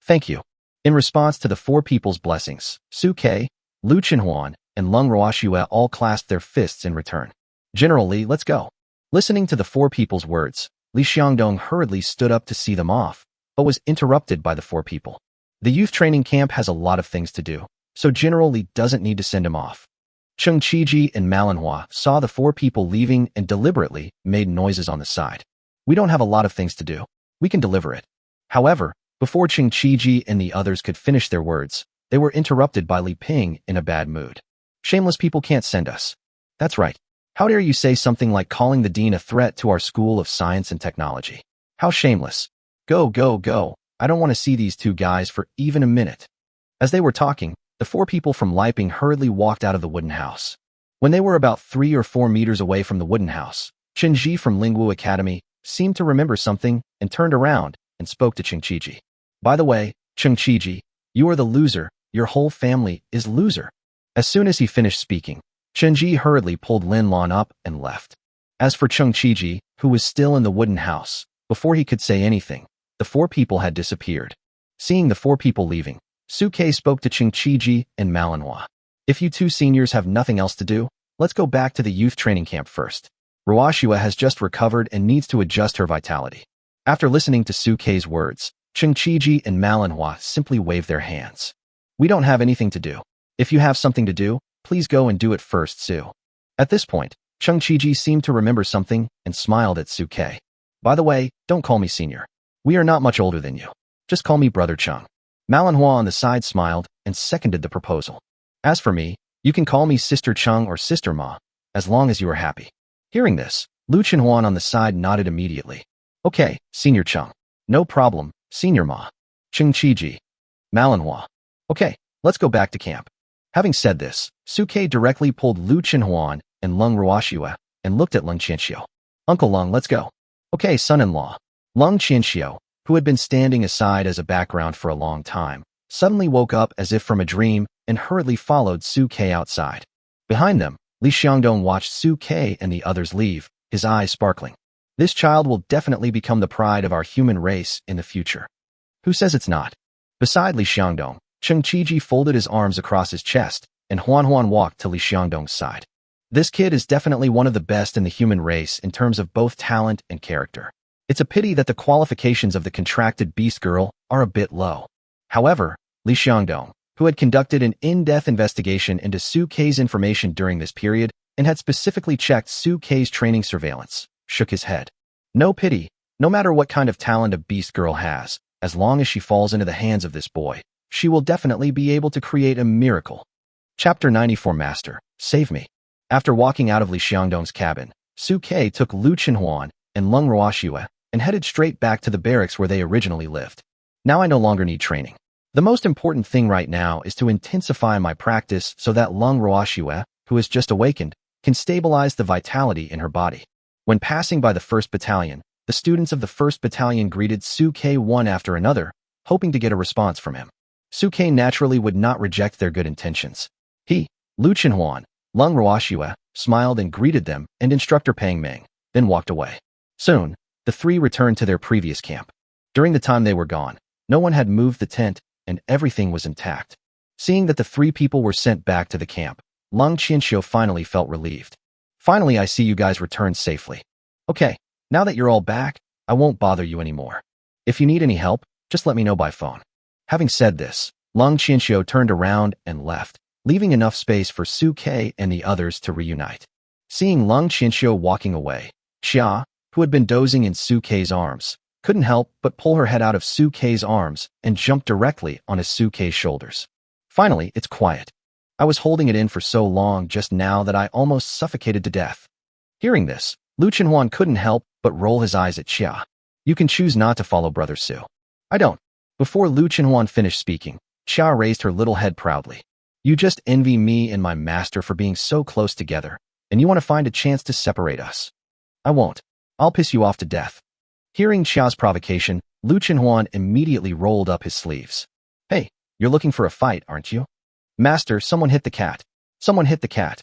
Thank you. In response to the four people's blessings, Suke, Lu Chenhuan, and Lung Ruoxue all clasped their fists in return. General Li, let's go. Listening to the four people's words, Li Xiangdong hurriedly stood up to see them off, but was interrupted by the four people. The youth training camp has a lot of things to do, so General Li doesn't need to send him off. Cheng Qiji and Manhwa saw the four people leaving and deliberately made noises on the side. We don't have a lot of things to do. We can deliver it. However, before Cheng Qiji and the others could finish their words, they were interrupted by Li Ping in a bad mood. Shameless people can't send us. That's right. How dare you say something like calling the dean a threat to our School of Science and Technology? How shameless. Go, go, go. I don't want to see these two guys for even a minute. As they were talking, the four people from Liping hurriedly walked out of the wooden house. When they were about 3 or 4 meters away from the wooden house, Chen Ji from Lingwu Academy seemed to remember something and turned around and spoke to Cheng Qiji. By the way, Cheng Qiji, you are the loser. Your whole family is loser. As soon as he finished speaking, Chen Ji hurriedly pulled Lin Lan up and left. As for Cheng Qiji, who was still in the wooden house, before he could say anything, the four people had disappeared. Seeing the four people leaving, Suke spoke to Cheng Qiji and Manhwa. If you two seniors have nothing else to do, let's go back to the youth training camp first. Ruoxue has just recovered and needs to adjust her vitality. After listening to Suke's words, Cheng Qiji and Manhwa simply waved their hands. We don't have anything to do. If you have something to do, please go and do it first, Su. At this point, Cheng Qiji seemed to remember something and smiled at Suke. By the way, don't call me senior. We are not much older than you. Just call me Brother Cheng. Manhwa on the side smiled and seconded the proposal. As for me, you can call me Sister Cheng or Sister Ma, as long as you are happy. Hearing this, Lu Chenhuan on the side nodded immediately. Okay, Senior Cheng. No problem, Senior Ma. Cheng Qiji. Manhwa. Okay, let's go back to camp. Having said this, Suke directly pulled Lu Chenhuan and Lung Ruoxue and looked at Lung Qianxiu. Uncle Lung, let's go. Okay, son-in-law. Lung Qianxiu, who had been standing aside as a background for a long time, suddenly woke up as if from a dream and hurriedly followed Suke outside. Behind them, Li Xiangdong watched Suke and the others leave, his eyes sparkling. This child will definitely become the pride of our human race in the future. Who says it's not? Beside Li Xiangdong, Cheng Qiji folded his arms across his chest, and Huan walked to Li Xiangdong's side. This kid is definitely one of the best in the human race in terms of both talent and character. It's a pity that the qualifications of the contracted beast girl are a bit low. However, Li Xiangdong, who had conducted an in-depth investigation into Suke's information during this period and had specifically checked Suke's training surveillance, shook his head. No pity, no matter what kind of talent a beast girl has, as long as she falls into the hands of this boy, she will definitely be able to create a miracle. Chapter 94 Master, save me. After walking out of Li Xiangdong's cabin, Suke took Lu Chenhuan and Lung Ruoxue and headed straight back to the barracks where they originally lived. Now I no longer need training. The most important thing right now is to intensify my practice so that Lung Ruoxue, who has just awakened, can stabilize the vitality in her body. When passing by the 1st Battalion, the students of the 1st Battalion greeted Suke one after another, hoping to get a response from him. Suke naturally would not reject their good intentions. He, Lu Chenhuan, Lung Ruoxue, smiled and greeted them and Instructor Pang Meng, then walked away. Soon, the three returned to their previous camp. During the time they were gone, no one had moved the tent and everything was intact. Seeing that the 3 people were sent back to the camp, Lung Qianxiu finally felt relieved. Finally, I see you guys returned safely. Okay, now that you're all back, I won't bother you anymore. If you need any help, just let me know by phone. Having said this, Lung Qianxiu turned around and left, leaving enough space for Suke and the others to reunite. Seeing Lung Qianxiu walking away, Xia, who had been dozing in Suke's arms, couldn't help but pull her head out of Suke's arms and jump directly onto Suke's shoulders. Finally, it's quiet. I was holding it in for so long just now that I almost suffocated to death. Hearing this, Lu Chenhuan couldn't help but roll his eyes at Xia. You can choose not to follow Brother Su. I don't. Before Lu Chenhuan finished speaking, Xia raised her little head proudly. You just envy me and my master for being so close together, and you want to find a chance to separate us. I won't. I'll piss you off to death. Hearing Xia's provocation, Lu Chenhuan immediately rolled up his sleeves. Hey, you're looking for a fight, aren't you? Master, someone hit the cat. Someone hit the cat.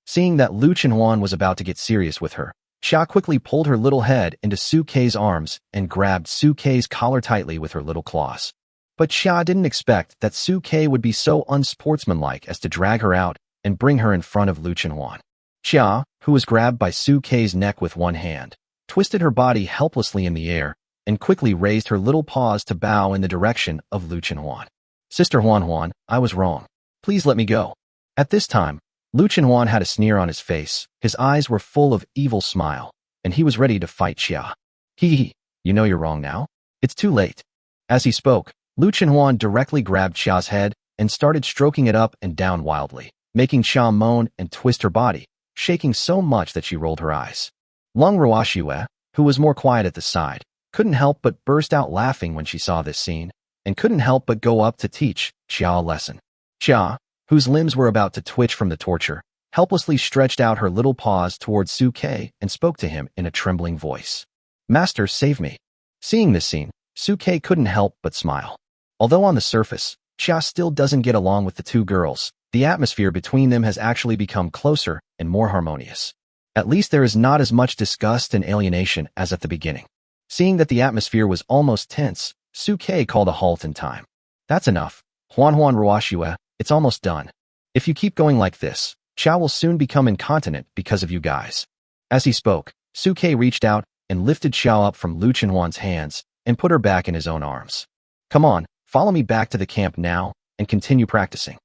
Seeing that Lu Chenhuan was about to get serious with her, Xia quickly pulled her little head into Su Kei's arms and grabbed Su Kei's collar tightly with her little claws. But Xia didn't expect that Su Kei would be so unsportsmanlike as to drag her out and bring her in front of Lu Chenhuan. Xia, who was grabbed by Su Kei's neck with one hand, twisted her body helplessly in the air and quickly raised her little paws to bow in the direction of Lu Chenhuan. Sister Huan, I was wrong. Please let me go. At this time, Lu Chenhuan had a sneer on his face, his eyes were full of evil smile, and he was ready to fight Xia. Hee, you know you're wrong now? It's too late. As he spoke, Lu Chenhuan directly grabbed Xia's head and started stroking it up and down wildly, making Xia moan and twist her body, shaking so much that she rolled her eyes. Lung Ruoxue, who was more quiet at the side, couldn't help but burst out laughing when she saw this scene, and couldn't help but go up to teach Xia a lesson. Xia, whose limbs were about to twitch from the torture, helplessly stretched out her little paws towards Su Kei and spoke to him in a trembling voice. Master, save me. Seeing this scene, Su Kei couldn't help but smile. Although on the surface, Xia still doesn't get along with the two girls, the atmosphere between them has actually become closer and more harmonious. At least there is not as much disgust and alienation as at the beginning. Seeing that the atmosphere was almost tense, Su Kei called a halt in time. That's enough. Huan Ruoxue, it's almost done. If you keep going like this, Xia will soon become incontinent because of you guys. As he spoke, Su Kei reached out and lifted Xia up from Lu Chenhuan's hands and put her back in his own arms. Come on, follow me back to the camp now and continue practicing.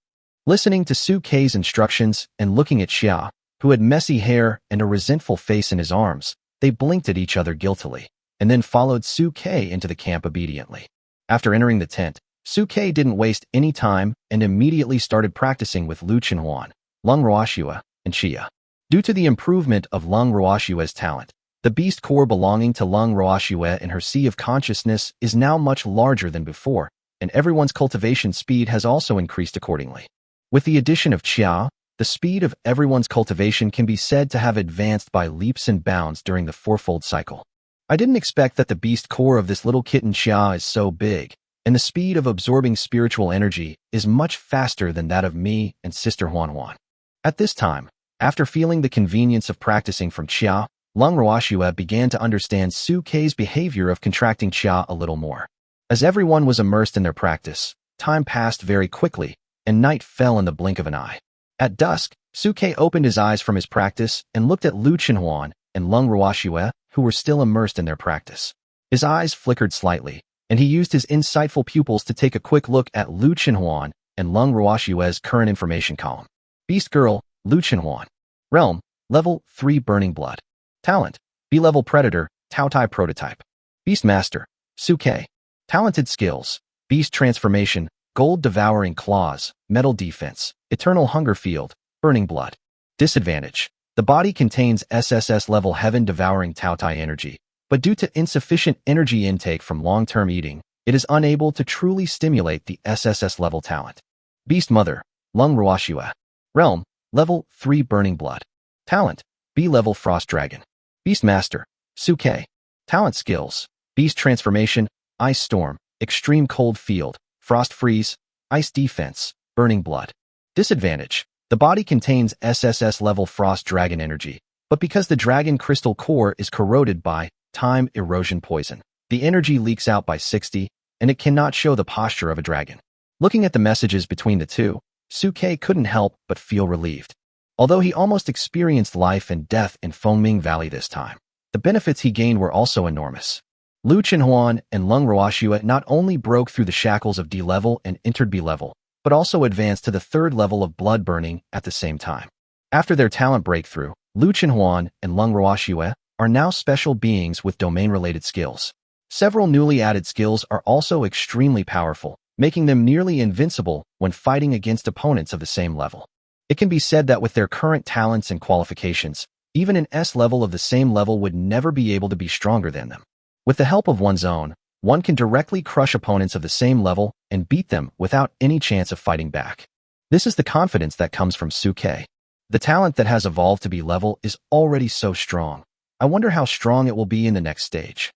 Listening to Su Kei's instructions and looking at Xia, who had messy hair and a resentful face in his arms, they blinked at each other guiltily, and then followed Su Kei into the camp obediently. After entering the tent, Su Kei didn't waste any time and immediately started practicing with Lu Chenhuan, Lung Ruoxue, and Xia. Due to the improvement of Lung Ruoxue's talent, the beast core belonging to Lung Ruoxue in her sea of consciousness is now much larger than before, and everyone's cultivation speed has also increased accordingly. With the addition of Xia, the speed of everyone's cultivation can be said to have advanced by leaps and bounds during the fourfold cycle. I didn't expect that the beast core of this little kitten Xia is so big, and the speed of absorbing spiritual energy is much faster than that of me and Sister Huan. At this time, after feeling the convenience of practicing from Xia, Lung Ruoxue began to understand Su Kei's behavior of contracting Xia a little more. As everyone was immersed in their practice, time passed very quickly, and night fell in the blink of an eye. At dusk, Su Kei opened his eyes from his practice and looked at Lu Chenhuan and Lung Ruoxue, who were still immersed in their practice. His eyes flickered slightly, and he used his insightful pupils to take a quick look at Lu Chenhuan and Lung Ruoxue's current information column. Beast Girl, Lu Chenhuan. Realm, Level 3 Burning Blood. Talent, B-Level Predator, Taotai Prototype. Beastmaster, Su Kei. Talented skills, Beast Transformation, Gold Devouring Claws, Metal Defense, Eternal Hunger Field, Burning Blood. Disadvantage, the body contains SSS level Heaven Devouring Taotai energy, but due to insufficient energy intake from long-term eating, it is unable to truly stimulate the SSS level talent. Beast Mother, Lung Ruoxue. Realm, Level 3 Burning Blood. Talent, B-Level Frost Dragon. Beastmaster, Su Kei. Talent skills, Beast Transformation, Ice Storm, Extreme Cold Field, Frost Freeze, Ice Defense, Burning Blood. Disadvantage, the body contains SSS level Frost Dragon energy, but because the Dragon Crystal core is corroded by Time Erosion Poison, the energy leaks out by 60, and it cannot show the posture of a dragon. Looking at the messages between the two, Su Kei couldn't help but feel relieved. Although he almost experienced life and death in Fengming Valley this time, the benefits he gained were also enormous. Lu Chenhuan and Lung Ruoxue not only broke through the shackles of D-level and entered B-level, but also advanced to the third level of blood burning at the same time. After their talent breakthrough, Lu Chenhuan and Lung Ruoxue are now special beings with domain-related skills. Several newly added skills are also extremely powerful, making them nearly invincible when fighting against opponents of the same level. It can be said that with their current talents and qualifications, even an S level of the same level would never be able to be stronger than them. With the help of one's own, one can directly crush opponents of the same level and beat them without any chance of fighting back. This is the confidence that comes from Su Kei. The talent that has evolved to be level is already so strong. I wonder how strong it will be in the next stage.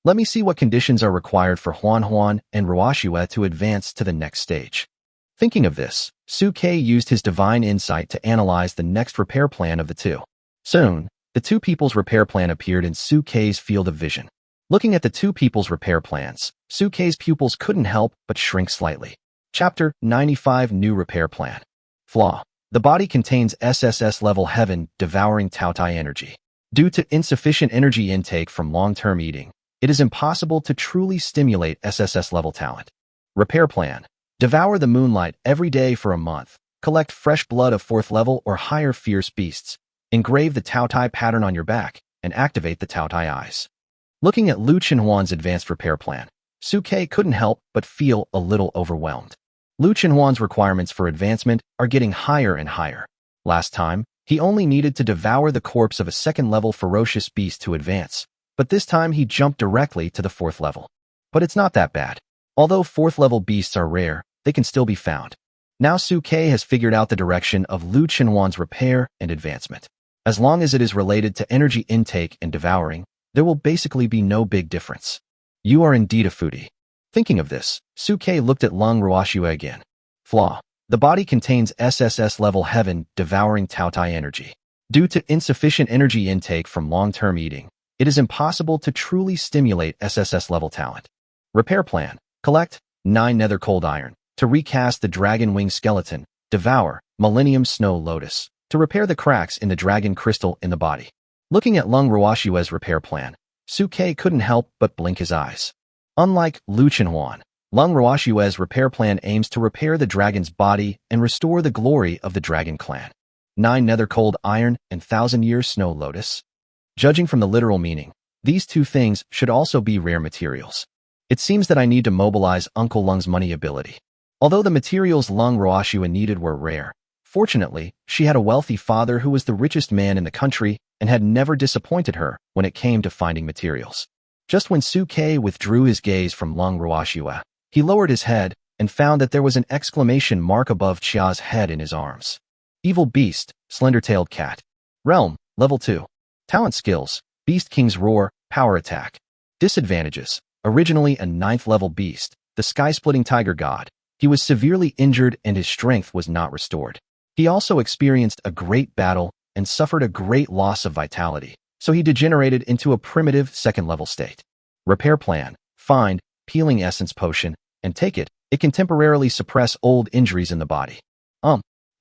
Let me see what conditions are required for Huan and Ruashue to advance to the next stage. Thinking of this, Suke used his divine insight to analyze the next repair plan of the two. Soon, the two people's repair plan appeared in Suke's field of vision. Looking at the two people's repair plans, Suke's pupils couldn't help but shrink slightly. Chapter 95 New Repair Plan. Flaw. The body contains SSS level heaven devouring Taotai energy. Due to insufficient energy intake from long-term eating, it is impossible to truly stimulate SSS level talent. Repair Plan. Devour the moonlight every day for a month. Collect fresh blood of 4th level or higher fierce beasts. Engrave the Taotai pattern on your back and activate the Taotai eyes. Looking at Lu Chenhuan's advanced repair plan, Suke couldn't help but feel a little overwhelmed. Lu Chenhuan's requirements for advancement are getting higher and higher. Last time, he only needed to devour the corpse of a 2nd level ferocious beast to advance, but this time he jumped directly to the 4th level. But it's not that bad. Although 4th level beasts are rare, they can still be found. Now Suke has figured out the direction of Lu Chenhuan's repair and advancement. As long as it is related to energy intake and devouring, there will basically be no big difference. You are indeed a foodie. Thinking of this, Suke looked at Lung Ruashue again. Flaw. The body contains SSS level heaven devouring Taotai energy. Due to insufficient energy intake from long-term eating, it is impossible to truly stimulate SSS level talent. Repair Plan. Collect 9 nether cold iron. To recast the dragon wing skeleton, devour Millennium Snow Lotus. To repair the cracks in the dragon crystal in the body. Looking at Lung Ruashue's repair plan, Suke couldn't help but blink his eyes. Unlike Lu Chenhuan, Lung Ruashue's repair plan aims to repair the dragon's body and restore the glory of the dragon clan. 9 nether cold iron and 1,000-year snow lotus. Judging from the literal meaning, these two things should also be rare materials. It seems that I need to mobilize Uncle Lung's money ability. Although the materials Lung Ruashue needed were rare, fortunately, she had a wealthy father who was the richest man in the country and had never disappointed her when it came to finding materials. Just when Suke withdrew his gaze from Lung Ruashue, he lowered his head and found that there was an exclamation mark above Chia's head in his arms. Evil Beast, Slender-Tailed Cat. Realm, Level 2. Talent Skills, Beast King's Roar, Power Attack. Disadvantages, originally a 9th level beast, the Sky-Splitting Tiger God. He was severely injured and his strength was not restored. He also experienced a great battle and suffered a great loss of vitality, so he degenerated into a primitive 2nd level state. Repair Plan. Find Peeling Essence Potion and take it. It can temporarily suppress old injuries in the body.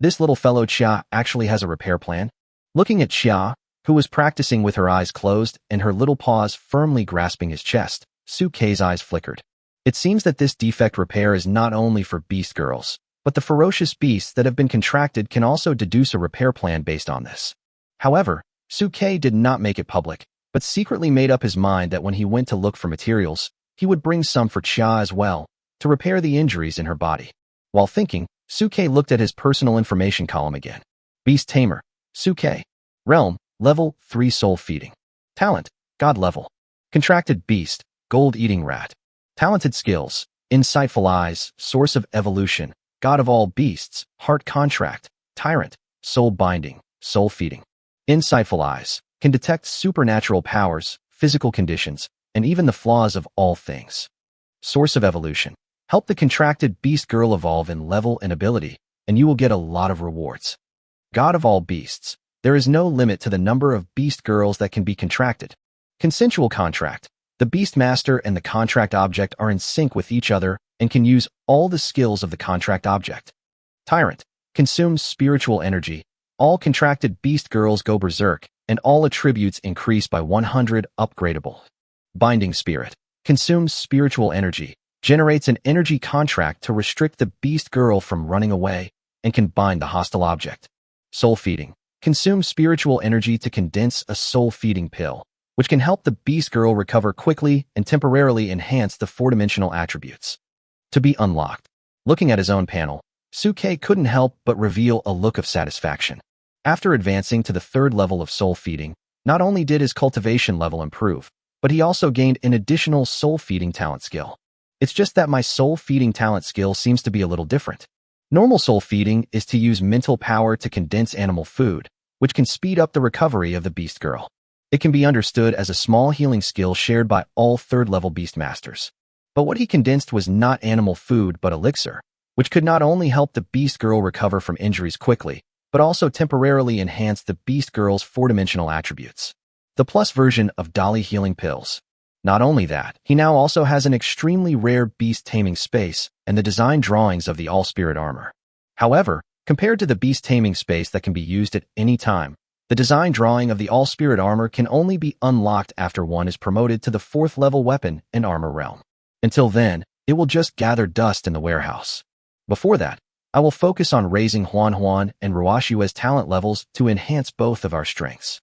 This little fellow Chia actually has a repair plan? Looking at Chia, who was practicing with her eyes closed and her little paws firmly grasping his chest, Suke's eyes flickered. It seems that this defect repair is not only for beast girls, but the ferocious beasts that have been contracted can also deduce a repair plan based on this. However, Suke did not make it public, but secretly made up his mind that when he went to look for materials, he would bring some for Chia as well, to repair the injuries in her body. While thinking, Suke looked at his personal information column again. Beast Tamer, Suke. Realm, Level 3 Soul Feeding. Talent, God Level. Contracted Beast, Gold Eating Rat. Talented Skills, Insightful Eyes, Source of Evolution, God of All Beasts, Heart Contract, Tyrant, Soul Binding, Soul Feeding. Insightful Eyes, can detect supernatural powers, physical conditions, and even the flaws of all things. Source of Evolution, help the contracted beast girl evolve in level and ability, and you will get a lot of rewards. God of All Beasts, there is no limit to the number of beast girls that can be contracted. Consensual Contract, the beastmaster and the contract object are in sync with each other and can use all the skills of the contract object. Tyrant, consumes spiritual energy. All contracted beast girls go berserk, and all attributes increase by 100 upgradable. Binding Spirit, consumes spiritual energy, generates an energy contract to restrict the beast girl from running away, and can bind the hostile object. Soul Feeding, consumes spiritual energy to condense a soul-feeding pill, which can help the beast girl recover quickly and temporarily enhance the 4-dimensional attributes. To be unlocked. Looking at his own panel, Suke couldn't help but reveal a look of satisfaction. After advancing to the 3rd level of soul feeding, not only did his cultivation level improve, but he also gained an additional soul feeding talent skill. It's just that my soul feeding talent skill seems to be a little different. Normal soul feeding is to use mental power to condense animal food, which can speed up the recovery of the beast girl. It can be understood as a small healing skill shared by all third-level beastmasters. But what he condensed was not animal food but elixir, which could not only help the beast girl recover from injuries quickly, but also temporarily enhance the beast girl's four-dimensional attributes. The plus version of Dolly healing pills. Not only that, he now also has an extremely rare beast taming space and the design drawings of the all-spirit armor. However, compared to the beast taming space that can be used at any time, the design drawing of the all-spirit armor can only be unlocked after one is promoted to the 4th level weapon and armor realm. Until then, it will just gather dust in the warehouse. Before that, I will focus on raising Huan and Ruashua's talent levels to enhance both of our strengths.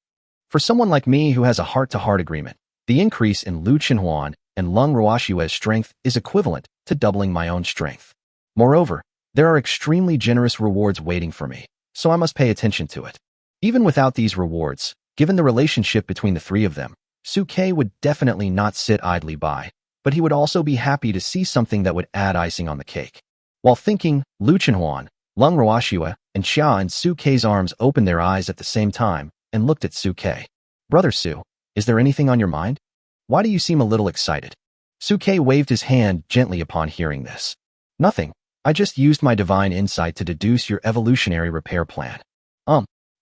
For someone like me who has a heart-to-heart agreement, the increase in Lu Chenhuan and Lung Ruashua's strength is equivalent to doubling my own strength. Moreover, there are extremely generous rewards waiting for me, so I must pay attention to it. Even without these rewards, given the relationship between the three of them, Suke would definitely not sit idly by, but he would also be happy to see something that would add icing on the cake. While thinking, Lu Chenhuan, Lung Ruashua, and Xia and Suke's arms opened their eyes at the same time and looked at Suke. Brother Su, is there anything on your mind? Why do you seem a little excited? Suke waved his hand gently upon hearing this. Nothing. I just used my divine insight to deduce your evolutionary repair plan.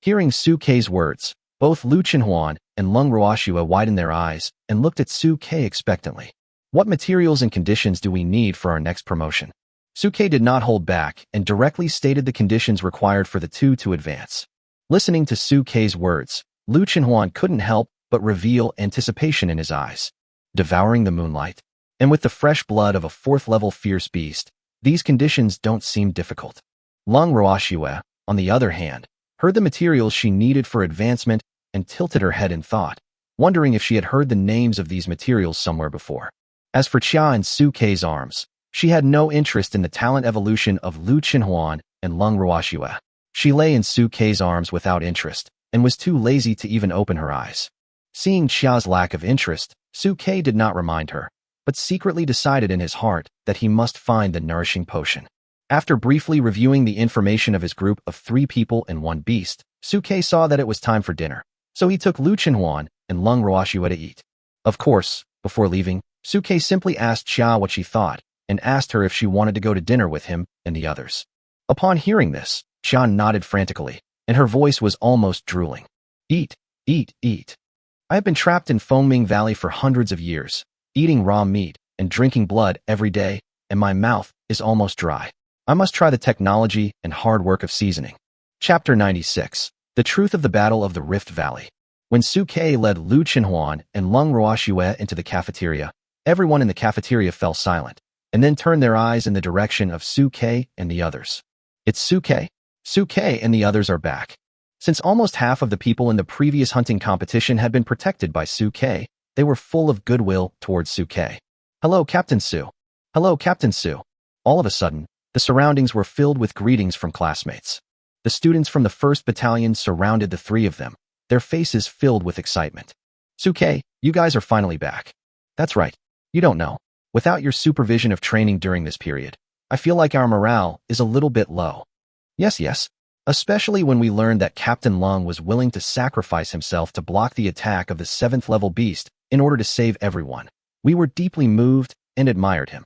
Hearing Suke's words, both Lu Chenhuan and Lung Ruashua widened their eyes and looked at Suke expectantly. What materials and conditions do we need for our next promotion? Suke did not hold back and directly stated the conditions required for the two to advance. Listening to Suke's words, Lu Chenhuan couldn't help but reveal anticipation in his eyes. Devouring the moonlight, and with the fresh blood of a 4th-level fierce beast, these conditions don't seem difficult. Lung Ruashua, on the other hand, heard the materials she needed for advancement and tilted her head in thought, wondering if she had heard the names of these materials somewhere before. As for Xia and Suke's arms, she had no interest in the talent evolution of Lu Chenhuan and Lung Ruashua. She lay in Suke's arms without interest and was too lazy to even open her eyes. Seeing Xia's lack of interest, Suke did not remind her, but secretly decided in his heart that he must find the nourishing potion. After briefly reviewing the information of his group of 3 people and 1 beast, Suke saw that it was time for dinner, so he took Lu Chenhuan and Lung Ruashua to eat. Of course, before leaving, Suke simply asked Xia what she thought and asked her if she wanted to go to dinner with him and the others. Upon hearing this, Xia nodded frantically, and her voice was almost drooling. Eat, eat, eat. I have been trapped in Fengming Valley for hundreds of years, eating raw meat and drinking blood every day, and my mouth is almost dry. I must try the technology and hard work of seasoning. Chapter 96. The Truth of the Battle of the Rift Valley. When Suke led Lu Chenhuan and Lung Ruashua into the cafeteria, everyone in the cafeteria fell silent, and then turned their eyes in the direction of Suke and the others. It's Suke. Suke and the others are back. Since almost half of the people in the previous hunting competition had been protected by Suke, they were full of goodwill towards Suke. Hello, Captain Su. Hello, Captain Su. All of a sudden, the surroundings were filled with greetings from classmates. The students from the 1st Battalion surrounded the 3 of them, their faces filled with excitement. Suke, you guys are finally back. That's right. You don't know. Without your supervision of training during this period, I feel like our morale is a little bit low. Yes. Especially when we learned that Captain Lung was willing to sacrifice himself to block the attack of the 7th-level beast in order to save everyone. We were deeply moved and admired him.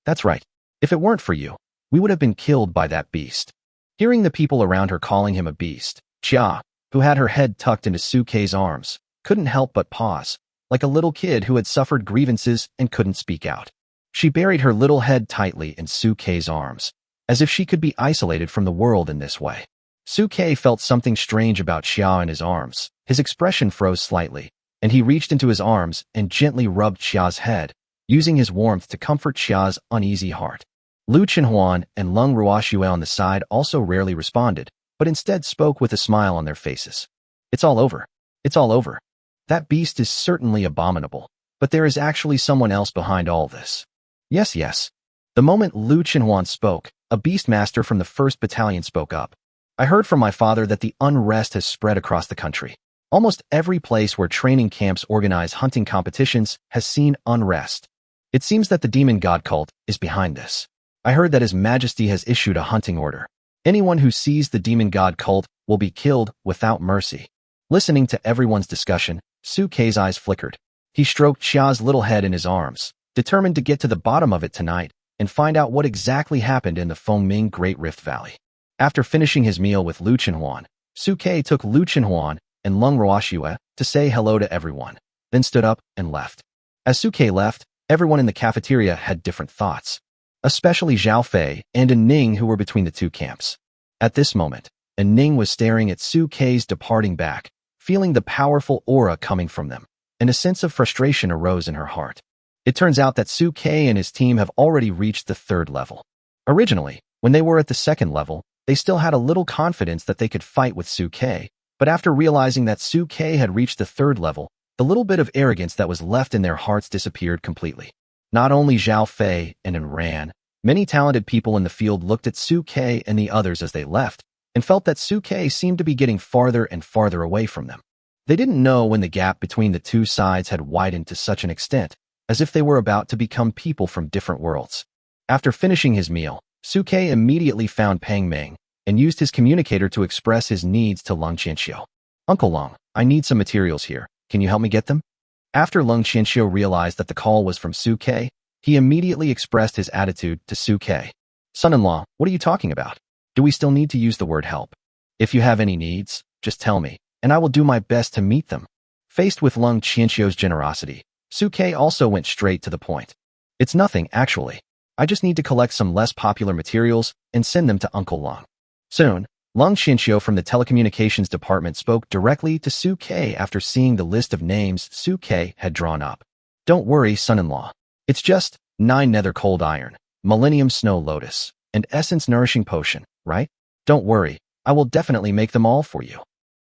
That's right. If it weren't for you, we would have been killed by that beast. Hearing the people around her calling him a beast, Xia, who had her head tucked into Suke's arms, couldn't help but pause, like a little kid who had suffered grievances and couldn't speak out. She buried her little head tightly in Suke's arms, as if she could be isolated from the world in this way. Suke felt something strange about Xia in his arms. His expression froze slightly, and he reached into his arms and gently rubbed Xia's head, using his warmth to comfort Xia's uneasy heart. Lu Chenhuan and Lung Ruashua on the side also rarely responded, but instead spoke with a smile on their faces. It's all over. It's all over. That beast is certainly abominable, but there is actually someone else behind all this. Yes. The moment Lu Chenhuan spoke, a beastmaster from the 1st Battalion spoke up. I heard from my father that the unrest has spread across the country. Almost every place where training camps organize hunting competitions has seen unrest. It seems that the demon god cult is behind this. I heard that His Majesty has issued a hunting order. Anyone who sees the demon god cult will be killed without mercy. Listening to everyone's discussion, Su Kei's eyes flickered. He stroked Xia's little head in his arms, determined to get to the bottom of it tonight and find out what exactly happened in the Fengming Great Rift Valley. After finishing his meal with Lu Chenhuan, Su Kei took Lu Chenhuan and Leng Ruoxue to say hello to everyone, then stood up and left. As Su Kei left, everyone in the cafeteria had different thoughts, especially Zhao Fei and An Ning, who were between the two camps. At this moment, An Ning was staring at Su Kei's departing back, feeling the powerful aura coming from them, and a sense of frustration arose in her heart. It turns out that Su Kei and his team have already reached the 3rd level. Originally, when they were at the 2nd level, they still had a little confidence that they could fight with Su Kei, but after realizing that Su Kei had reached the 3rd level, the little bit of arrogance that was left in their hearts disappeared completely. Not only Zhao Fei and An Ran, many talented people in the field looked at Su Kei and the others as they left, and felt that Su Kei seemed to be getting farther and farther away from them. They didn't know when the gap between the two sides had widened to such an extent, as if they were about to become people from different worlds. After finishing his meal, Su Kei immediately found Pang Ming and used his communicator to express his needs to Leng Qianxiu. Uncle Leng, I need some materials here. Can you help me get them? After Leng Qianxiu realized that the call was from Su Kei, he immediately expressed his attitude to Su Kei. Son-in-law, what are you talking about? Do we still need to use the word help? If you have any needs, just tell me, and I will do my best to meet them. Faced with Leng Qianxiu's generosity, Su Kei also went straight to the point. It's nothing, actually. I just need to collect some less popular materials and send them to Uncle Leng. Soon, Leng Qianxiu from the telecommunications department spoke directly to Su Kei after seeing the list of names Su Kei had drawn up. Don't worry, son-in-law. It's just 9 nether cold iron, millennium snow lotus, and essence nourishing potion, right? Don't worry, I will definitely make them all for you.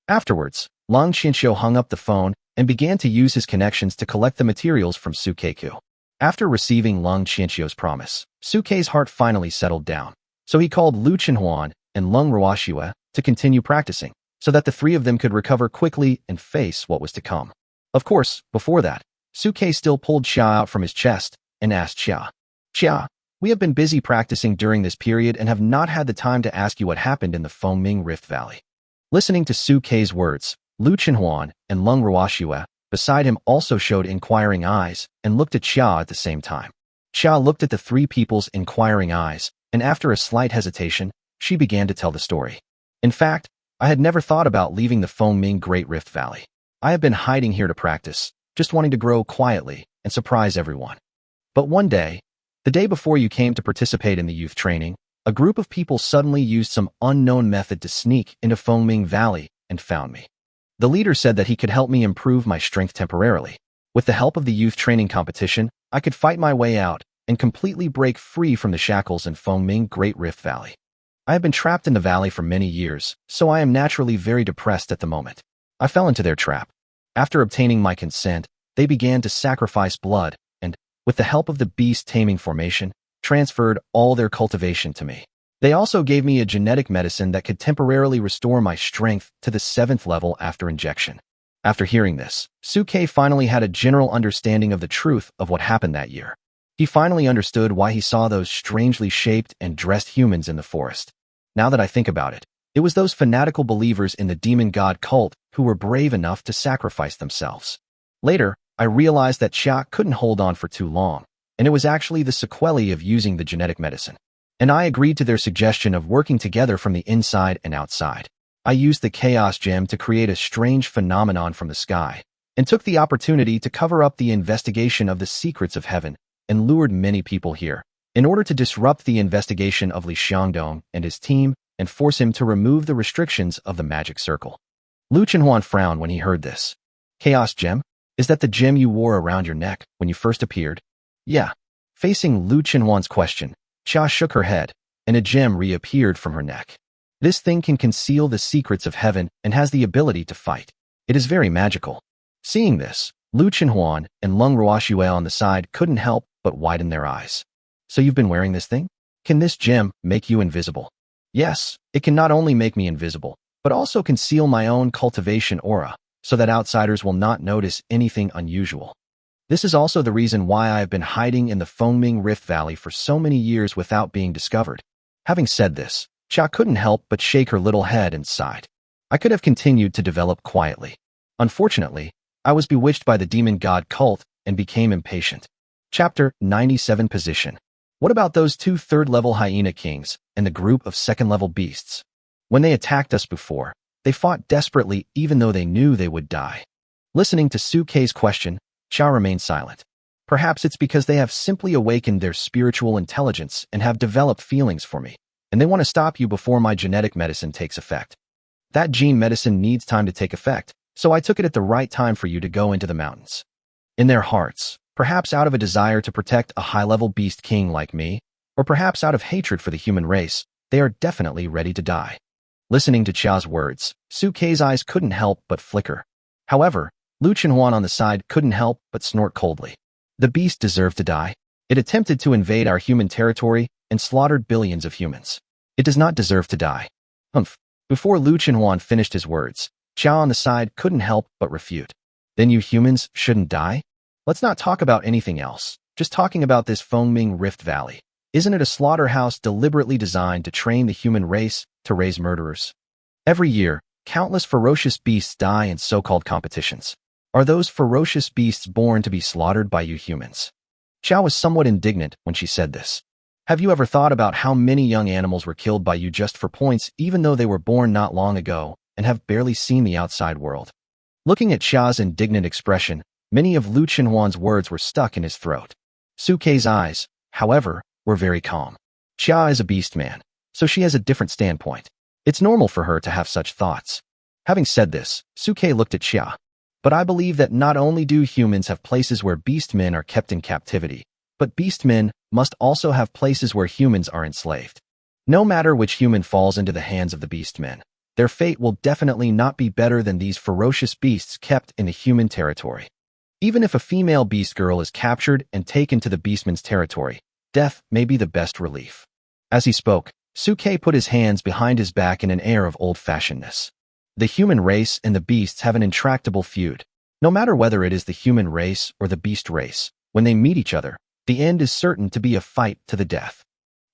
Afterwards, Leng Qianxiu hung up the phone and began to use his connections to collect the materials from Su Keiku. After receiving Leng Qianxiu's promise, Su Kei's heart finally settled down, so he called Lu Chenhuan and Leng Ruoxue to continue practicing, so that the 3 of them could recover quickly and face what was to come. Of course, before that, Su Kei still pulled Xia out from his chest and asked Xia, Xia, we have been busy practicing during this period and have not had the time to ask you what happened in the Fengming Rift Valley. Listening to Su Kei's words, Lu Chenhuan and Leng Ruoxue beside him also showed inquiring eyes and looked at Xia at the same time. Xia looked at the 3 people's inquiring eyes, and after a slight hesitation, she began to tell the story. In fact, I had never thought about leaving the Fengming Great Rift Valley. I have been hiding here to practice, just wanting to grow quietly and surprise everyone. But one day, the day before you came to participate in the youth training, a group of people suddenly used some unknown method to sneak into Fengming Valley and found me. The leader said that he could help me improve my strength temporarily. With the help of the youth training competition, I could fight my way out and completely break free from the shackles in Fengming Great Rift Valley. I have been trapped in the valley for many years, so I am naturally very depressed at the moment. I fell into their trap. After obtaining my consent, they began to sacrifice blood and, with the help of the beast taming formation, transferred all their cultivation to me. They also gave me a genetic medicine that could temporarily restore my strength to the 7th level after injection. After hearing this, Su Kei finally had a general understanding of the truth of what happened that year. He finally understood why he saw those strangely shaped and dressed humans in the forest. Now that I think about it, it was those fanatical believers in the demon god cult who were brave enough to sacrifice themselves. Later, I realized that Xia couldn't hold on for too long, and it was actually the sequelae of using the genetic medicine. And I agreed to their suggestion of working together from the inside and outside. I used the chaos gem to create a strange phenomenon from the sky, and took the opportunity to cover up the investigation of the secrets of heaven, and lured many people here, in order to disrupt the investigation of Li Xiangdong and his team and force him to remove the restrictions of the magic circle. Lu Chenhuan frowned when he heard this. Chaos gem? Is that the gem you wore around your neck when you first appeared? Yeah. Facing Lu Chenhuan's question, Xia shook her head, and a gem reappeared from her neck. This thing can conceal the secrets of heaven and has the ability to fight. It is very magical. Seeing this, Lu Chenhuan and Leng Ruoxue on the side couldn't help but widen their eyes. So you've been wearing this thing? Can this gem make you invisible? Yes, it can not only make me invisible, but also conceal my own cultivation aura, so that outsiders will not notice anything unusual. This is also the reason why I have been hiding in the Fengming Rift Valley for so many years without being discovered. Having said this, Xia couldn't help but shake her little head and sighed. I could have continued to develop quietly. Unfortunately, I was bewitched by the demon god cult and became impatient. Chapter 97 Position. What about those two third-level hyena kings and the group of second-level beasts? When they attacked us before, they fought desperately even though they knew they would die. Listening to Su-Kei's question, Xiao remained silent. Perhaps it's because they have simply awakened their spiritual intelligence and have developed feelings for me, and they want to stop you before my genetic medicine takes effect. That gene medicine needs time to take effect, so I took it at the right time for you to go into the mountains. In their hearts, perhaps out of a desire to protect a high-level beast king like me, or perhaps out of hatred for the human race, they are definitely ready to die. Listening to Xiao's words, Su-Kei's eyes couldn't help but flicker. However, Lu Chenhuan on the side couldn't help but snort coldly. The beast deserved to die. It attempted to invade our human territory and slaughtered billions of humans. It does not deserve to die. Humph. Before Lu Chenhuan finished his words, Xiao on the side couldn't help but refute. Then you humans shouldn't die? Let's not talk about anything else, just talking about this Fengming Rift Valley. Isn't it a slaughterhouse deliberately designed to train the human race to raise murderers? Every year, countless ferocious beasts die in so-called competitions. Are those ferocious beasts born to be slaughtered by you humans? Xiao was somewhat indignant when she said this. Have you ever thought about how many young animals were killed by you just for points even though they were born not long ago and have barely seen the outside world? Looking at Xiao's indignant expression, many of Lu Chenhuan's words were stuck in his throat. Su-Kei's eyes, however, were very calm. Xia is a beast man, so she has a different standpoint. It's normal for her to have such thoughts. Having said this, Su-Kei looked at Xia. But I believe that not only do humans have places where beast men are kept in captivity, but beast men must also have places where humans are enslaved. No matter which human falls into the hands of the beast men, their fate will definitely not be better than these ferocious beasts kept in the human territory. Even if a female beast girl is captured and taken to the beastman's territory, death may be the best relief. As he spoke, Su-Kei put his hands behind his back in an air of old-fashionedness. The human race and the beasts have an intractable feud. No matter whether it is the human race or the beast race, when they meet each other, the end is certain to be a fight to the death.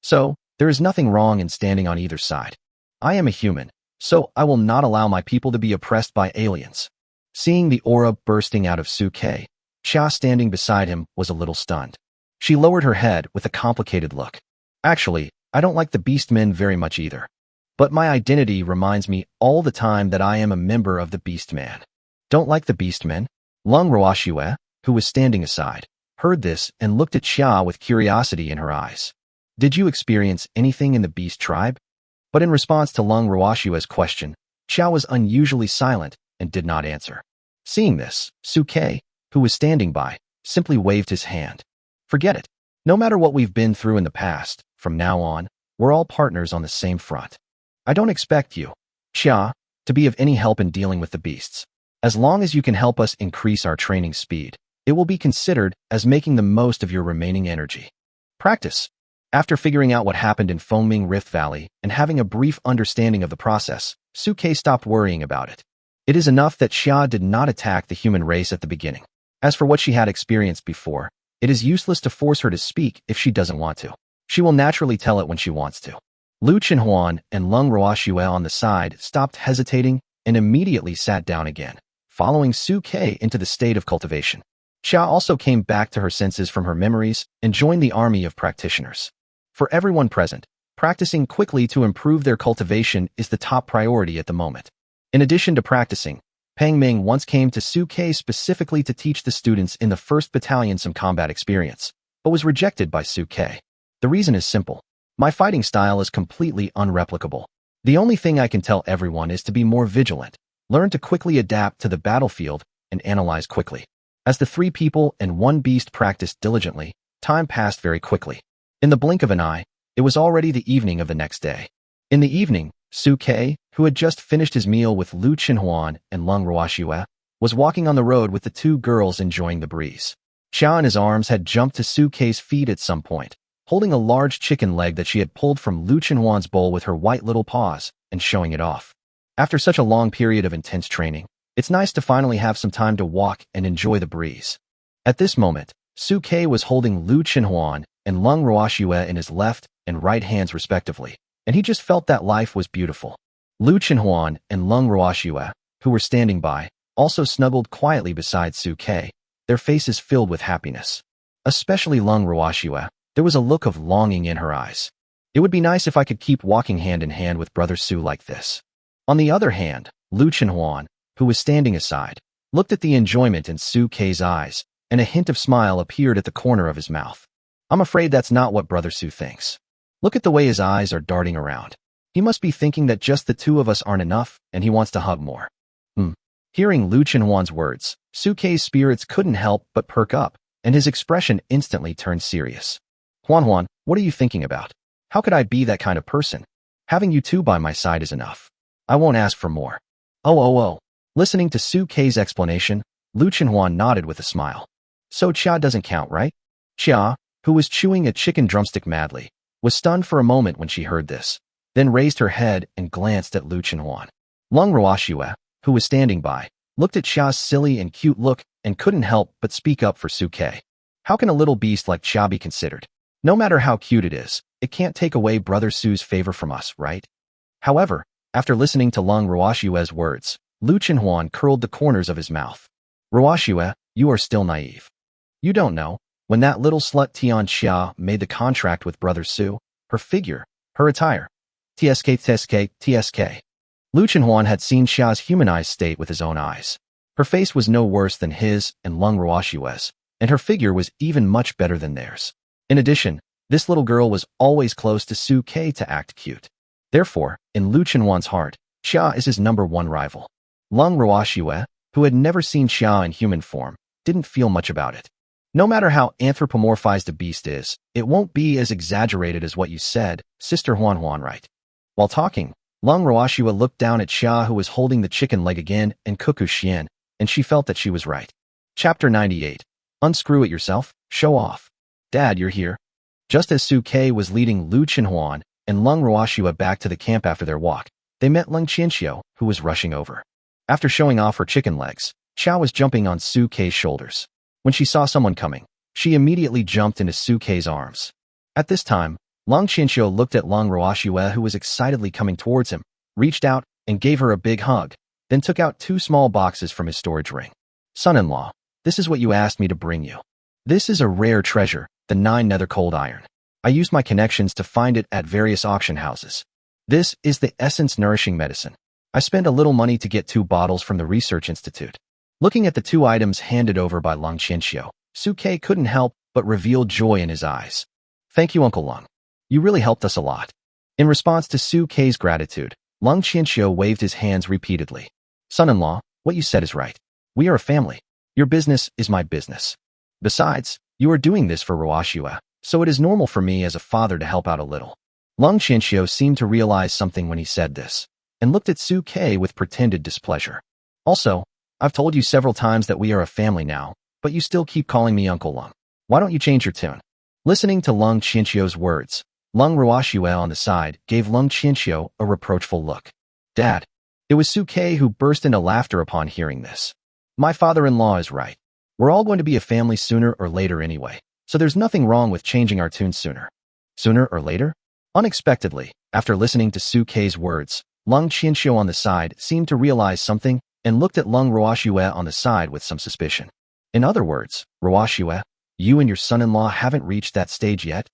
So, there is nothing wrong in standing on either side. I am a human, so I will not allow my people to be oppressed by aliens. Seeing the aura bursting out of Su-Kei, Xia standing beside him was a little stunned. She lowered her head with a complicated look. Actually, I don't like the beast men very much either. But my identity reminds me all the time that I am a member of the beast man. Don't like the beast men? Lung Ruoxue, who was standing aside, heard this and looked at Xia with curiosity in her eyes. Did you experience anything in the beast tribe? But in response to Lung Ruoxue's question, Xia was unusually silent and did not answer. Seeing this, Su-Kei, who was standing by, simply waved his hand. Forget it. No matter what we've been through in the past, from now on, we're all partners on the same front. I don't expect you, Xia, to be of any help in dealing with the beasts. As long as you can help us increase our training speed, it will be considered as making the most of your remaining energy. Practice. After figuring out what happened in Fengming Rift Valley and having a brief understanding of the process, Su-Kei stopped worrying about it. It is enough that Xia did not attack the human race at the beginning. As for what she had experienced before, it is useless to force her to speak if she doesn't want to. She will naturally tell it when she wants to. Lu Chenhuan and Lung Ruoxue on the side stopped hesitating and immediately sat down again, following Su-Kei into the state of cultivation. Xia also came back to her senses from her memories and joined the army of practitioners. For everyone present, practicing quickly to improve their cultivation is the top priority at the moment. In addition to practicing, Pang Ming once came to Su-Kei specifically to teach the students in the 1st Battalion some combat experience, but was rejected by Su-Kei. The reason is simple. My fighting style is completely unreplicable. The only thing I can tell everyone is to be more vigilant, learn to quickly adapt to the battlefield, and analyze quickly. As the 3 people and 1 beast practiced diligently, time passed very quickly. In the blink of an eye, it was already the evening of the next day. In the evening, Su-Kei, who had just finished his meal with Lu Chenhuan and Lung Ruoxue, was walking on the road with the 2 girls enjoying the breeze. Xia in his arms had jumped to Su-Kei's feet at some point, holding a large chicken leg that she had pulled from Lu Chenhuan's bowl with her white little paws and showing it off. After such a long period of intense training, it's nice to finally have some time to walk and enjoy the breeze. At this moment, Su-Kei was holding Lu Chenhuan and Lung Ruoxue in his left and right hands respectively, and he just felt that life was beautiful. Lu Chenhuan and Lung Ruoxue, who were standing by, also snuggled quietly beside Suke, their faces filled with happiness. Especially Lung Ruashua, there was a look of longing in her eyes. It would be nice if I could keep walking hand in hand with Brother Su like this. On the other hand, Lu Chenhuan, who was standing aside, looked at the enjoyment in Suke's eyes, and a hint of smile appeared at the corner of his mouth. I'm afraid that's not what Brother Su thinks. Look at the way his eyes are darting around. He must be thinking that just the two of us aren't enough, and he wants to hug more. Hearing Lu Chenhuan's words, Suke's spirits couldn't help but perk up, and his expression instantly turned serious. Huan, what are you thinking about? How could I be that kind of person? Having you two by my side is enough. I won't ask for more. Oh. Listening to Suke's explanation, Lu Chenhuan nodded with a smile. So Chia doesn't count, right? Chia, who was chewing a chicken drumstick madly, was stunned for a moment when she heard this, then raised her head and glanced at Lu Chenhuan. Lung Ruashua, who was standing by, looked at Chia's silly and cute look and couldn't help but speak up for Suke. How can a little beast like Chia be considered? No matter how cute it is, it can't take away Brother Su's favor from us, right? However, after listening to Lung Ruashua's words, Lu Chenhuan curled the corners of his mouth. Ruashua, you are still naive. You don't know, when that little slut Tian Xia made the contract with Brother Su, her figure, her attire. TSK. Lu Chenhuan had seen Xia's humanized state with his own eyes. Her face was no worse than his and Lung Ruashua's, and her figure was even much better than theirs. In addition, this little girl was always close to Suke to act cute. Therefore, in Lu Chenhuan's heart, Xia is his #1 rival. Lung Ruashua, who had never seen Xia in human form, didn't feel much about it. No matter how anthropomorphized a beast is, it won't be as exaggerated as what you said, Sister Huan, right? While talking, Lung Ruashua looked down at Xia, who was holding the chicken leg again and Cuckoo Xian, and she felt that she was right. Chapter 98. Unscrew it yourself, show off. Dad, you're here. Just as Suke was leading Lu Chenhuan and Lung Ruashua back to the camp after their walk, they met Lung Qianxiu, who was rushing over. After showing off her chicken legs, Xia was jumping on Suke's shoulders. When she saw someone coming, she immediately jumped into Suke's arms. At this time, Lung Qianxiu looked at Lung Ruashua, who was excitedly coming towards him, reached out and gave her a big hug, then took out 2 small boxes from his storage ring. Son-in-law, this is what you asked me to bring you. This is a rare treasure, the 9 nether cold iron. I used my connections to find it at various auction houses. This is the essence nourishing medicine. I spent a little money to get 2 bottles from the research institute. Looking at the 2 items handed over by Lung Qianxiu, Suke couldn't help but reveal joy in his eyes. Thank you, Uncle Lung. You really helped us a lot. In response to Suke's gratitude, Lung Qianxiu waved his hands repeatedly. Son-in-law, what you said is right. We are a family. Your business is my business. Besides, you are doing this for Ruashua, so it is normal for me as a father to help out a little. Lung Qianxiu seemed to realize something when he said this, and looked at Suke with pretended displeasure. Also, I've told you several times that we are a family now, but you still keep calling me Uncle Lung. Why don't you change your tune? Listening to Lung Qianxiu's words, Lung Ruashua on the side gave Lung Qianxiu a reproachful look. Dad. It was Suke who burst into laughter upon hearing this. My father-in-law is right. We're all going to be a family sooner or later anyway, so there's nothing wrong with changing our tune sooner. Sooner or later? Unexpectedly, after listening to Suke's words, Lung Qianxiu on the side seemed to realize something and looked at Lung Ruashua on the side with some suspicion. In other words, Ruashua, you and your son-in-law haven't reached that stage yet?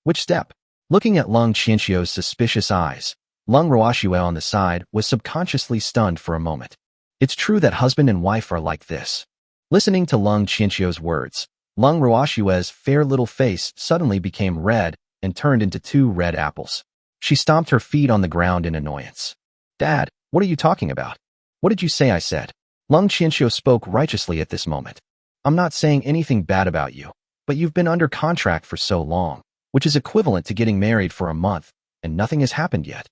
Which step? Looking at Lung Qianxiu's suspicious eyes, Lung Ruashua on the side was subconsciously stunned for a moment. It's true that husband and wife are like this. Listening to Lung Qianxiu's words, Lung Ruashua's fair little face suddenly became red and turned into 2 red apples. She stomped her feet on the ground in annoyance. Dad, what are you talking about? What did you say I said? Lung Qianxiu spoke righteously at this moment. I'm not saying anything bad about you, but you've been under contract for so long, which is equivalent to getting married for a month, and nothing has happened yet.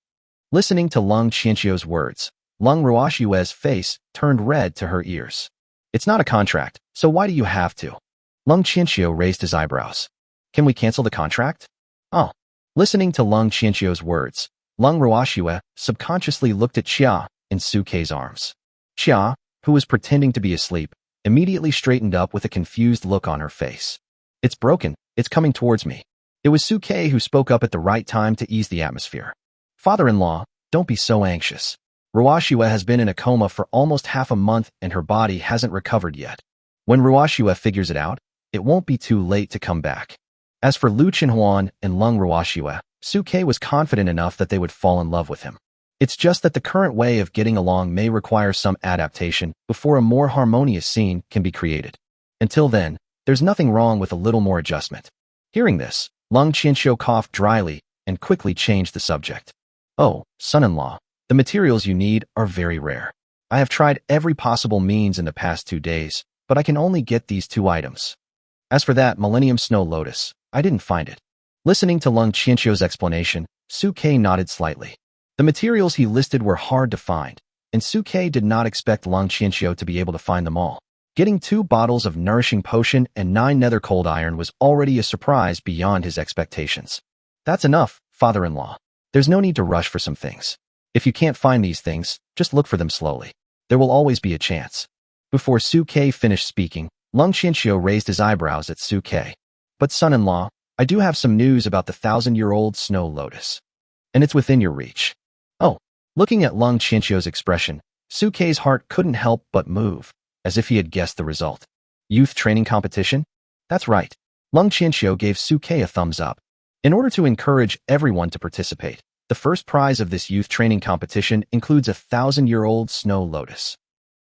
Listening to Lung Qianxiu's words, Lung Ruashua's face turned red to her ears. It's not a contract, so why do you have to? Lung Qianxiu raised his eyebrows. Can we cancel the contract? Oh. Listening to Lung Qianxiu's words, Lung Ruashua subconsciously looked at Xia in Suke's arms. Xia, who was pretending to be asleep, immediately straightened up with a confused look on her face. It's broken, it's coming towards me. It was Suke who spoke up at the right time to ease the atmosphere. Father-in-law, don't be so anxious. Ruashua has been in a coma for almost half a month and her body hasn't recovered yet. When Ruashua figures it out, it won't be too late to come back. As for Lu Chenhuan and Lung Ruashua, Suke was confident enough that they would fall in love with him. It's just that the current way of getting along may require some adaptation before a more harmonious scene can be created. Until then, there's nothing wrong with a little more adjustment. Hearing this, Lung Qianxiu coughed dryly and quickly changed the subject. Oh, son-in-law, the materials you need are very rare. I have tried every possible means in the past 2 days, but I can only get these 2 items. As for that Millennium Snow Lotus, I didn't find it. Listening to Lung Qianxiu's explanation, Suke nodded slightly. The materials he listed were hard to find, and Suke did not expect Lung Qianxiu to be able to find them all. Getting 2 bottles of nourishing potion and 9 nether cold iron was already a surprise beyond his expectations. That's enough, father-in-law. There's no need to rush for some things. If you can't find these things, just look for them slowly. There will always be a chance. Before Suke finished speaking, Lung Qianxiu raised his eyebrows at Suke. But son-in-law, I do have some news about the 1,000-year-old snow lotus. And it's within your reach. Oh, looking at Lung Qianxiu's expression, Suke's heart couldn't help but move, as if he had guessed the result. Youth training competition? That's right. Lung Qianxiu gave Suke a thumbs up. In order to encourage everyone to participate, the first prize of this youth training competition includes a 1,000-year-old snow lotus.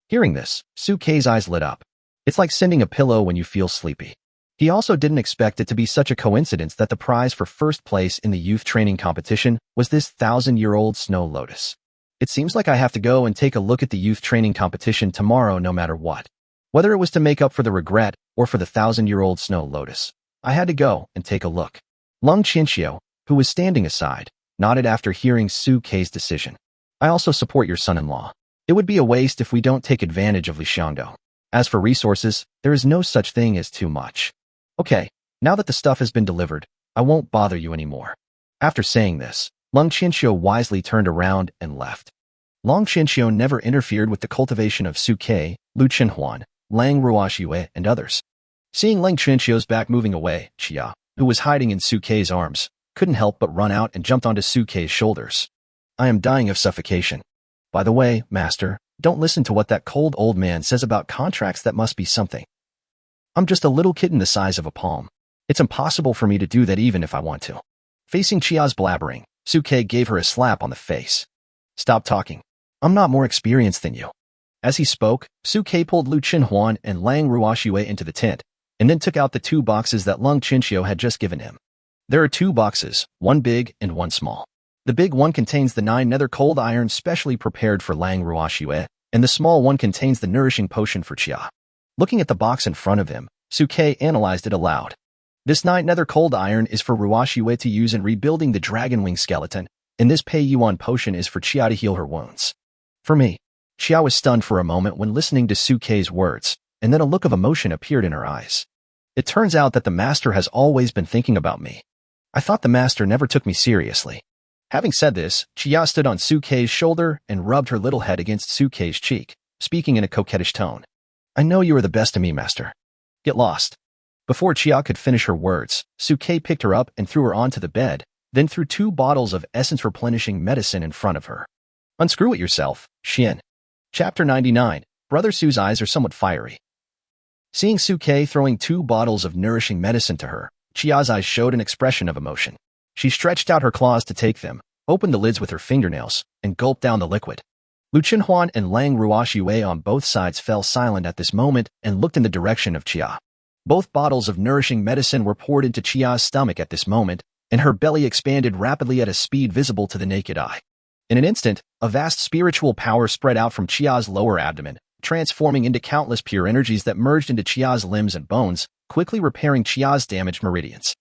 Hearing this, Suke's eyes lit up. It's like sending a pillow when you feel sleepy. He also didn't expect it to be such a coincidence that the prize for first place in the youth training competition was this 1,000-year-old snow lotus. It seems like I have to go and take a look at the youth training competition tomorrow no matter what. Whether it was to make up for the regret or for the 1,000-year-old snow lotus, I had to go and take a look. Lung Qianxiu, who was standing aside, nodded after hearing Suke's decision. I also support your son-in-law. It would be a waste if we don't take advantage of Li Xiangdou. As for resources, there is no such thing as too much. Okay, now that the stuff has been delivered, I won't bother you anymore. After saying this, Lung Qianxiu wisely turned around and left. Lung Qianxiu never interfered with the cultivation of Suke, Lu Chenhuan, Lang Ruoxue, and others. Seeing Lung Qianxiu's back moving away, Chia, who was hiding in Suke's arms, couldn't help but run out and jumped onto Suke's shoulders. I am dying of suffocation. By the way, master, don't listen to what that cold old man says about contracts. That must be something. I'm just a little kitten the size of a palm. It's impossible for me to do that even if I want to. Facing Chia's blabbering, Suke gave her a slap on the face. Stop talking. I'm not more experienced than you. As he spoke, Suke pulled Lu Chenhuan and Lang Ruoxue into the tent, and then took out the 2 boxes that Lung Qianxiu had just given him. There are 2 boxes, one big and one small. The big one contains the 9 nether cold iron specially prepared for Lang Ruoxue, and the small one contains the nourishing potion for Chia. Looking at the box in front of him, Suke analyzed it aloud. This 9 nether cold iron is for Ruoxue to use in rebuilding the dragon wing skeleton, and this Pei Yuan potion is for Chia to heal her wounds. For me, Chia was stunned for a moment when listening to Suke's words, and then a look of emotion appeared in her eyes. It turns out that the master has always been thinking about me. I thought the master never took me seriously. Having said this, Chia stood on Suke's shoulder and rubbed her little head against Suke's cheek, speaking in a coquettish tone. I know you are the best to me, master. Get lost. Before Chia could finish her words, Suke picked her up and threw her onto the bed, then threw 2 bottles of essence-replenishing medicine in front of her. Unscrew it yourself, Xian. Chapter 99. Brother Su's eyes are somewhat fiery. Seeing Suke throwing 2 bottles of nourishing medicine to her, Chia's eyes showed an expression of emotion. She stretched out her claws to take them, opened the lids with her fingernails, and gulped down the liquid. Lu Chenhuan and Lang Ruoxue on both sides fell silent at this moment and looked in the direction of Chia. Both bottles of nourishing medicine were poured into Chia's stomach at this moment, and her belly expanded rapidly at a speed visible to the naked eye. In an instant, a vast spiritual power spread out from Chia's lower abdomen, transforming into countless pure energies that merged into Chia's limbs and bones, quickly repairing Chia's damaged meridians.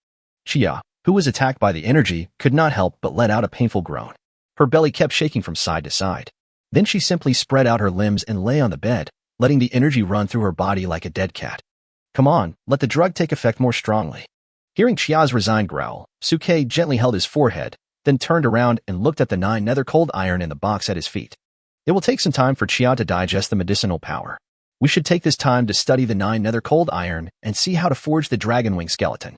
Chia, who was attacked by the energy, could not help but let out a painful groan. Her belly kept shaking from side to side. Then she simply spread out her limbs and lay on the bed, letting the energy run through her body like a dead cat. Come on, let the drug take effect more strongly. Hearing Chia's resigned growl, Suke gently held his forehead, then turned around and looked at the 9 nether cold iron in the box at his feet. It will take some time for Chia to digest the medicinal power. We should take this time to study the 9 nether cold iron and see how to forge the dragon wing skeleton.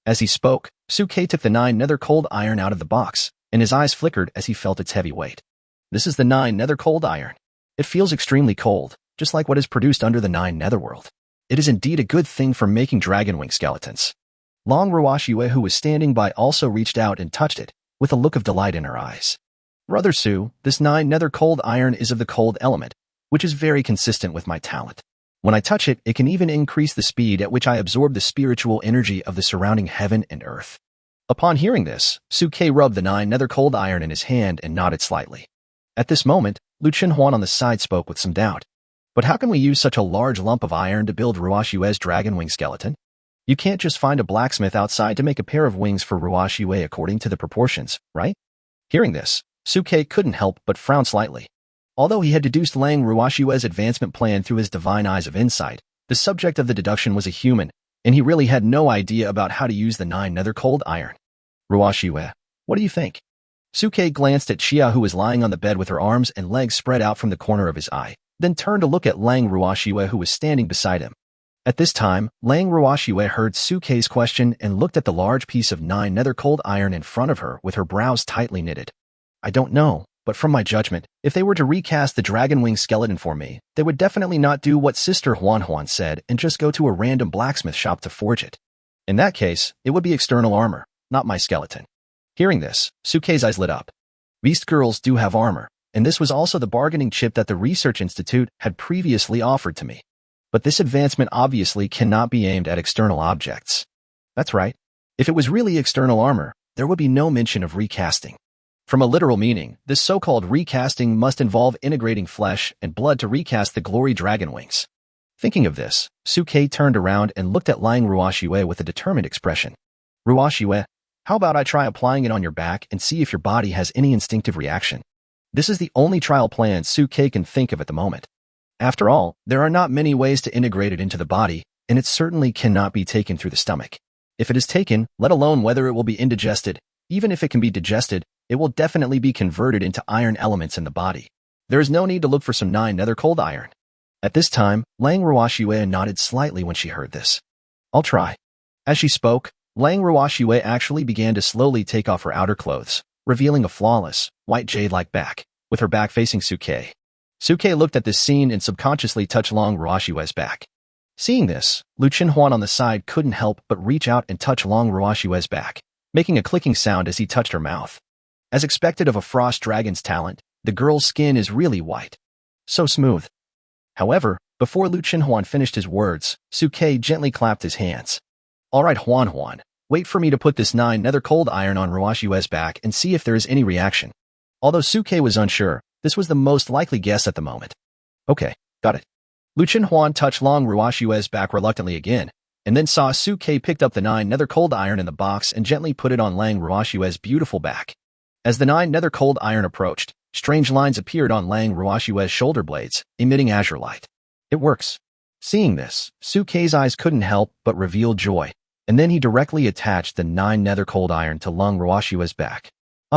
As he spoke, Suke took the 9 nether cold iron out of the box, and his eyes flickered as he felt its heavy weight. This is the 9 nether cold iron. It feels extremely cold, just like what is produced under the 9 netherworld. It is indeed a good thing for making dragon wing skeletons. Long Ruashue, who was standing by, also reached out and touched it, with a look of delight in her eyes. Brother Su, this 9 nether cold iron is of the cold element, which is very consistent with my talent. When I touch it, it can even increase the speed at which I absorb the spiritual energy of the surrounding heaven and earth. Upon hearing this, Suke rubbed the 9 nether cold iron in his hand and nodded slightly. At this moment, Lu Chenhuan on the side spoke with some doubt. But how can we use such a large lump of iron to build Ruashue's dragon wing skeleton? You can't just find a blacksmith outside to make a pair of wings for Ruashue according to the proportions, right? Hearing this, Suke couldn't help but frown slightly. Although he had deduced Lang Ruashue's advancement plan through his divine eyes of insight, the subject of the deduction was a human, and he really had no idea about how to use the 9 nether cold iron. Ruashue, what do you think? Suke glanced at Xia, who was lying on the bed with her arms and legs spread out from the corner of his eye, then turned to look at Lang Ruashue, who was standing beside him. At this time, Lang Ruashue heard Suke's question and looked at the large piece of 9 nether cold iron in front of her with her brows tightly knitted. I don't know, but from my judgment, if they were to recast the dragon wing skeleton for me, they would definitely not do what Sister Huan said and just go to a random blacksmith shop to forge it. In that case, it would be external armor, not my skeleton. Hearing this, Suke's eyes lit up. Beast girls do have armor, and this was also the bargaining chip that the Research Institute had previously offered to me. But this advancement obviously cannot be aimed at external objects. That's right. If it was really external armor, there would be no mention of recasting. From a literal meaning, this so-called recasting must involve integrating flesh and blood to recast the glory dragon wings. Thinking of this, Suke turned around and looked at Lang Ruashue with a determined expression. Ruashue, how about I try applying it on your back and see if your body has any instinctive reaction? This is the only trial plan Suke can think of at the moment. After all, there are not many ways to integrate it into the body, and it certainly cannot be taken through the stomach. If it is taken, let alone whether it will be indigested, even if it can be digested, it will definitely be converted into iron elements in the body. There is no need to look for some 9 nether cold iron. At this time, Lang Ruashue nodded slightly when she heard this. I'll try. As she spoke, Lang Ruashue actually began to slowly take off her outer clothes, revealing a flawless, white jade-like back, with her back facing Suke. Suke looked at this scene and subconsciously touched Lang Ruashue's back. Seeing this, Lu Chenhuan on the side couldn't help but reach out and touch Lang Ruashue's back, making a clicking sound as he touched her mouth. As expected of a frost dragon's talent, the girl's skin is really white. So smooth. However, before Lu Chenhuan finished his words, Suke gently clapped his hands. All right, Huan, wait for me to put this 9 nether cold iron on Ruashue's back and see if there is any reaction. Although Suke was unsure, this was the most likely guess at the moment. Okay, got it. Lu Chenhuan touched Lang Ruashue's back reluctantly again, and then saw Suke picked up the 9 nether cold iron in the box and gently put it on Lang Ruashue's beautiful back. As the 9 nether cold iron approached, strange lines appeared on Lang Ruashue's shoulder blades, emitting azure light. It works. Seeing this, Suke's eyes couldn't help but reveal joy, and then he directly attached the 9 nether cold iron to Lang Ruashue's back.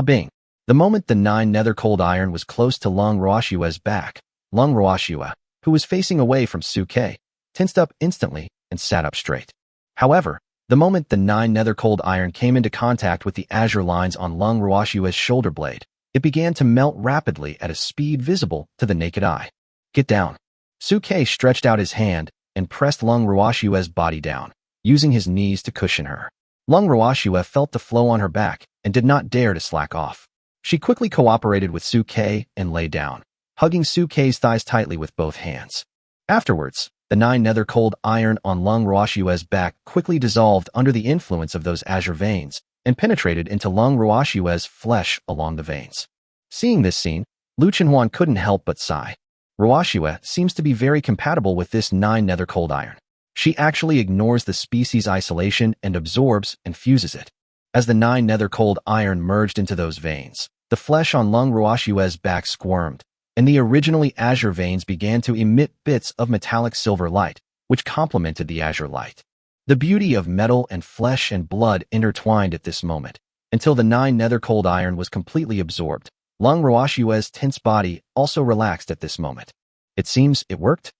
Bing. The moment the 9 nether cold iron was close to Lang Ruashue's back, Lang Ruashue, who was facing away from Suke, tensed up instantly and sat up straight. However, the moment the 9 nether cold iron came into contact with the azure lines on Lang Ruashue's shoulder blade, it began to melt rapidly at a speed visible to the naked eye. Get down. Suke stretched out his hand and pressed Lang Ruashue's body down, using his knees to cushion her. Lang Ruashue felt the flow on her back and did not dare to slack off. She quickly cooperated with Suke and lay down, hugging Suke's thighs tightly with both hands. Afterwards, the 9 nether cold iron on Lang Ruashue's back quickly dissolved under the influence of those azure veins and penetrated into Lang Ruashue's flesh along the veins. Seeing this scene, Lu Chenhuan couldn't help but sigh. Ruashue seems to be very compatible with this 9 nether cold iron. She actually ignores the species isolation and absorbs and fuses it. As the 9 nether cold iron merged into those veins, the flesh on Lang Ruashue's back squirmed, and the originally azure veins began to emit bits of metallic silver light, which complemented the azure light. The beauty of metal and flesh and blood intertwined at this moment, until the 9 nether cold iron was completely absorbed. Lang Ruashue's tense body also relaxed at this moment. It seems it worked.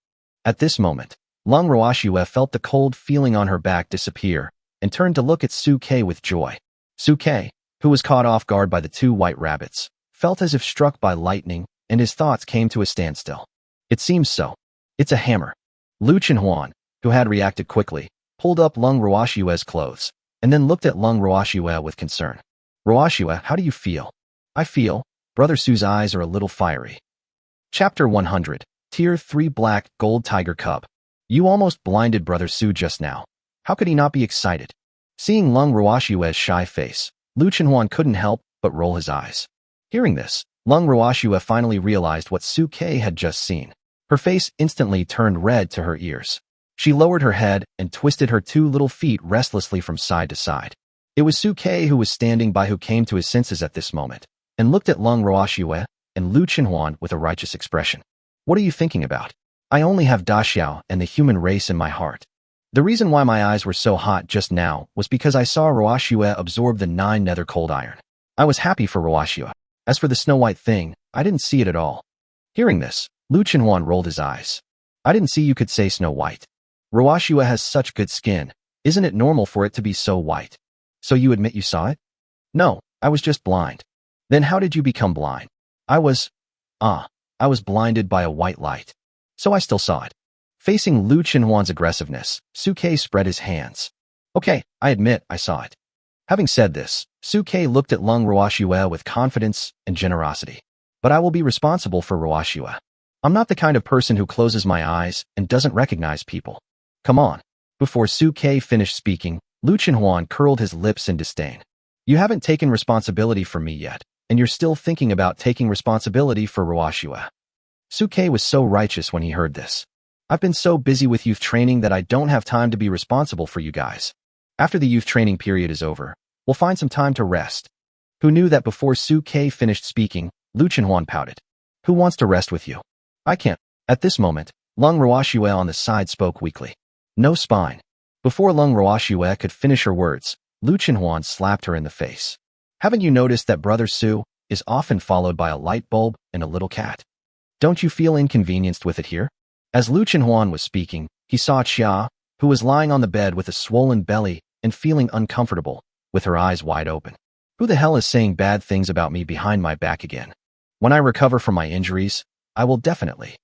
At this moment, Lang Ruashue felt the cold feeling on her back disappear, and turned to look at Suke with joy. Suke, who was caught off guard by the 2 white rabbits, felt as if struck by lightning, and his thoughts came to a standstill. It seems so. It's a hammer. Lu Chenhuan, who had reacted quickly, pulled up Lung Ruoshue's clothes, and then looked at Lung Ruoshue with concern. Ruoshue, how do you feel? I feel. Brother Su's eyes are a little fiery. Chapter 100. Tier 3 Black Gold Tiger Cub. You almost blinded Brother Su just now. How could he not be excited? Seeing Lung Ruoshue's shy face, Lu Chenhuan couldn't help but roll his eyes. Hearing this, Lung Ruoshue finally realized what Su Ke had just seen. Her face instantly turned red to her ears. She lowered her head and twisted her 2 little feet restlessly from side to side. It was Su Ke who was standing by who came to his senses at this moment, and looked at Lung Ruoshue and Lu Chenhuan with a righteous expression. What are you thinking about? I only have Da Xiao and the human race in my heart. The reason why my eyes were so hot just now was because I saw Ruoshue absorb the 9 nether cold iron. I was happy for Ruoshue. As for the Snow White thing, I didn't see it at all. Hearing this, Lu Chenhuan rolled his eyes. I didn't see you could say Snow White. Ruoshue has such good skin. Isn't it normal for it to be so white? So you admit you saw it? No, I was just blind. Then how did you become blind? I was blinded by a white light. So I still saw it. Facing Lu Chenhuan's aggressiveness, Su Ke spread his hands. Okay, I admit I saw it. Having said this, Su Ke looked at Lung Ruoshue with confidence and generosity. But I will be responsible for Ruoshue. I'm not the kind of person who closes my eyes and doesn't recognize people. Come on. Before Su Ke finished speaking, Lu Chenhuan curled his lips in disdain. You haven't taken responsibility for me yet, and you're still thinking about taking responsibility for Ruoshue. Su Ke was so righteous when he heard this. I've been so busy with youth training that I don't have time to be responsible for you guys. After the youth training period is over, we'll find some time to rest. Who knew that before Su Ke finished speaking, Lu Chenhuan pouted. Who wants to rest with you? I can't. At this moment, Lung Ruoshue on the side spoke weakly. No spine. Before Lung Ruoshue could finish her words, Lu Chenhuan slapped her in the face. Haven't you noticed that Brother Su is often followed by a light bulb and a little cat? Don't you feel inconvenienced with it here? As Lu Chenhuan was speaking, he saw Xia, who was lying on the bed with a swollen belly and feeling uncomfortable, with her eyes wide open. Who the hell is saying bad things about me behind my back again? When I recover from my injuries, I will definitely.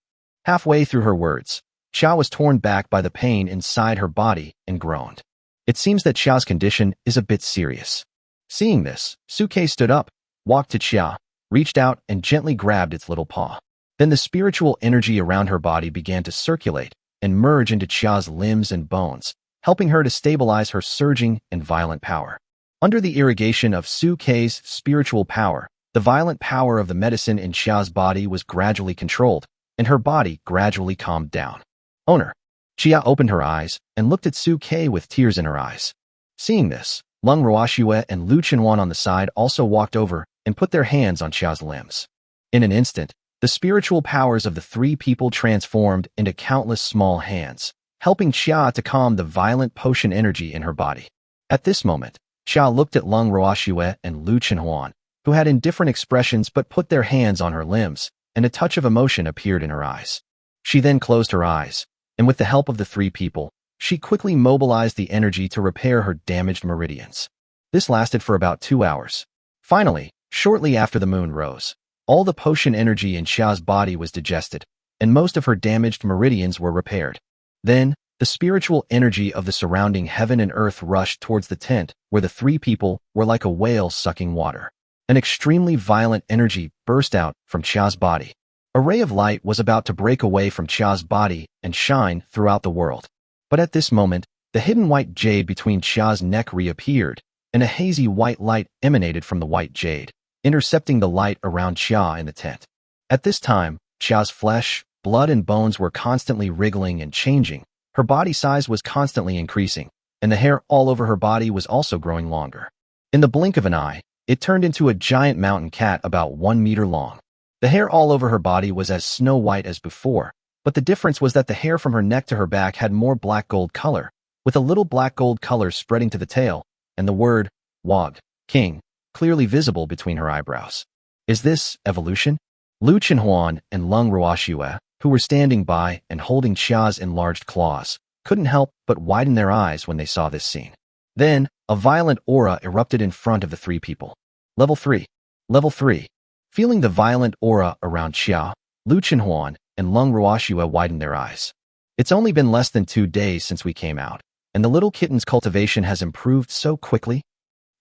Halfway through her words, Xia was torn back by the pain inside her body and groaned. It seems that Xia's condition is a bit serious. Seeing this, Su Ke stood up, walked to Xia, reached out and gently grabbed its little paw. Then the spiritual energy around her body began to circulate and merge into Xia's limbs and bones, helping her to stabilize her surging and violent power. Under the irrigation of Su Ke's spiritual power, the violent power of the medicine in Xia's body was gradually controlled, and her body gradually calmed down. Owner. Xia opened her eyes and looked at Su Ke with tears in her eyes. Seeing this, Lung Ruoshue and Lu Chenhuan on the side also walked over and put their hands on Xia's limbs. In an instant, the spiritual powers of the 3 people transformed into countless small hands, helping Xia to calm the violent potion energy in her body. At this moment, Xia looked at Lung Ruoshue and Lu Chenhuan, who had indifferent expressions but put their hands on her limbs, and a touch of emotion appeared in her eyes. She then closed her eyes, and with the help of the 3 people, she quickly mobilized the energy to repair her damaged meridians. This lasted for about 2 hours. Finally, shortly after the moon rose, all the potion energy in Xia's body was digested, and most of her damaged meridians were repaired. Then, the spiritual energy of the surrounding heaven and earth rushed towards the tent where the 3 people were like a whale sucking water. An extremely violent energy burst out from Xia's body. A ray of light was about to break away from Xia's body and shine throughout the world. But at this moment, the hidden white jade between Xia's neck reappeared, and a hazy white light emanated from the white jade, intercepting the light around Xia in the tent. At this time, Xia's flesh, blood and bones were constantly wriggling and changing, her body size was constantly increasing, and the hair all over her body was also growing longer. In the blink of an eye, it turned into a giant mountain cat about 1 meter long. The hair all over her body was as snow white as before, but the difference was that the hair from her neck to her back had more black gold color, with a little black gold color spreading to the tail, and the word, Wog, King, clearly visible between her eyebrows. Is this evolution? Lu Chenhuan and Lung Ruoshue, who were standing by and holding Xia's enlarged claws, couldn't help but widen their eyes when they saw this scene. Then, a violent aura erupted in front of the 3 people. Level 3. Level 3. Feeling the violent aura around Xia, Lu Chenhuan, and Lung Ruoxue widened their eyes. It's only been less than 2 days since we came out, and the little kitten's cultivation has improved so quickly.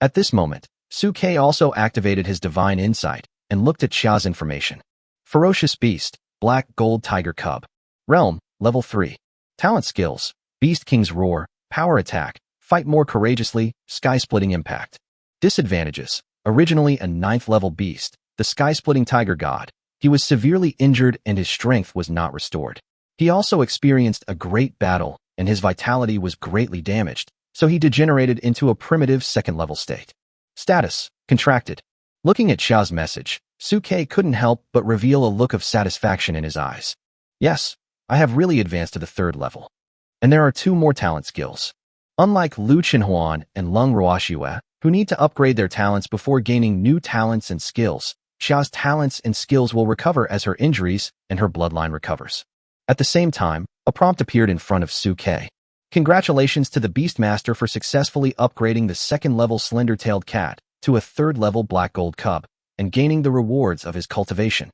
At this moment, Su Ke also activated his divine insight and looked at Xia's information. Ferocious beast, black gold tiger cub. Realm, level 3. Talent skills, Beast King's roar, power attack, fight more courageously, sky-splitting impact. Disadvantages, originally a 9th level beast, the sky-splitting tiger god. He was severely injured and his strength was not restored. He also experienced a great battle and his vitality was greatly damaged, so he degenerated into a primitive 2nd level state. Status, contracted. Looking at Xia's message, Su Ke couldn't help but reveal a look of satisfaction in his eyes. Yes, I have really advanced to the 3rd level. And there are 2 more talent skills. Unlike Lu Chenhuan and Lung Ruoxue, who need to upgrade their talents before gaining new talents and skills, Xia's talents and skills will recover as her injuries and her bloodline recovers. At the same time, a prompt appeared in front of Su Ke. Congratulations to the beastmaster for successfully upgrading the 2nd level slender-tailed cat to a 3rd level black gold cub and gaining the rewards of his cultivation.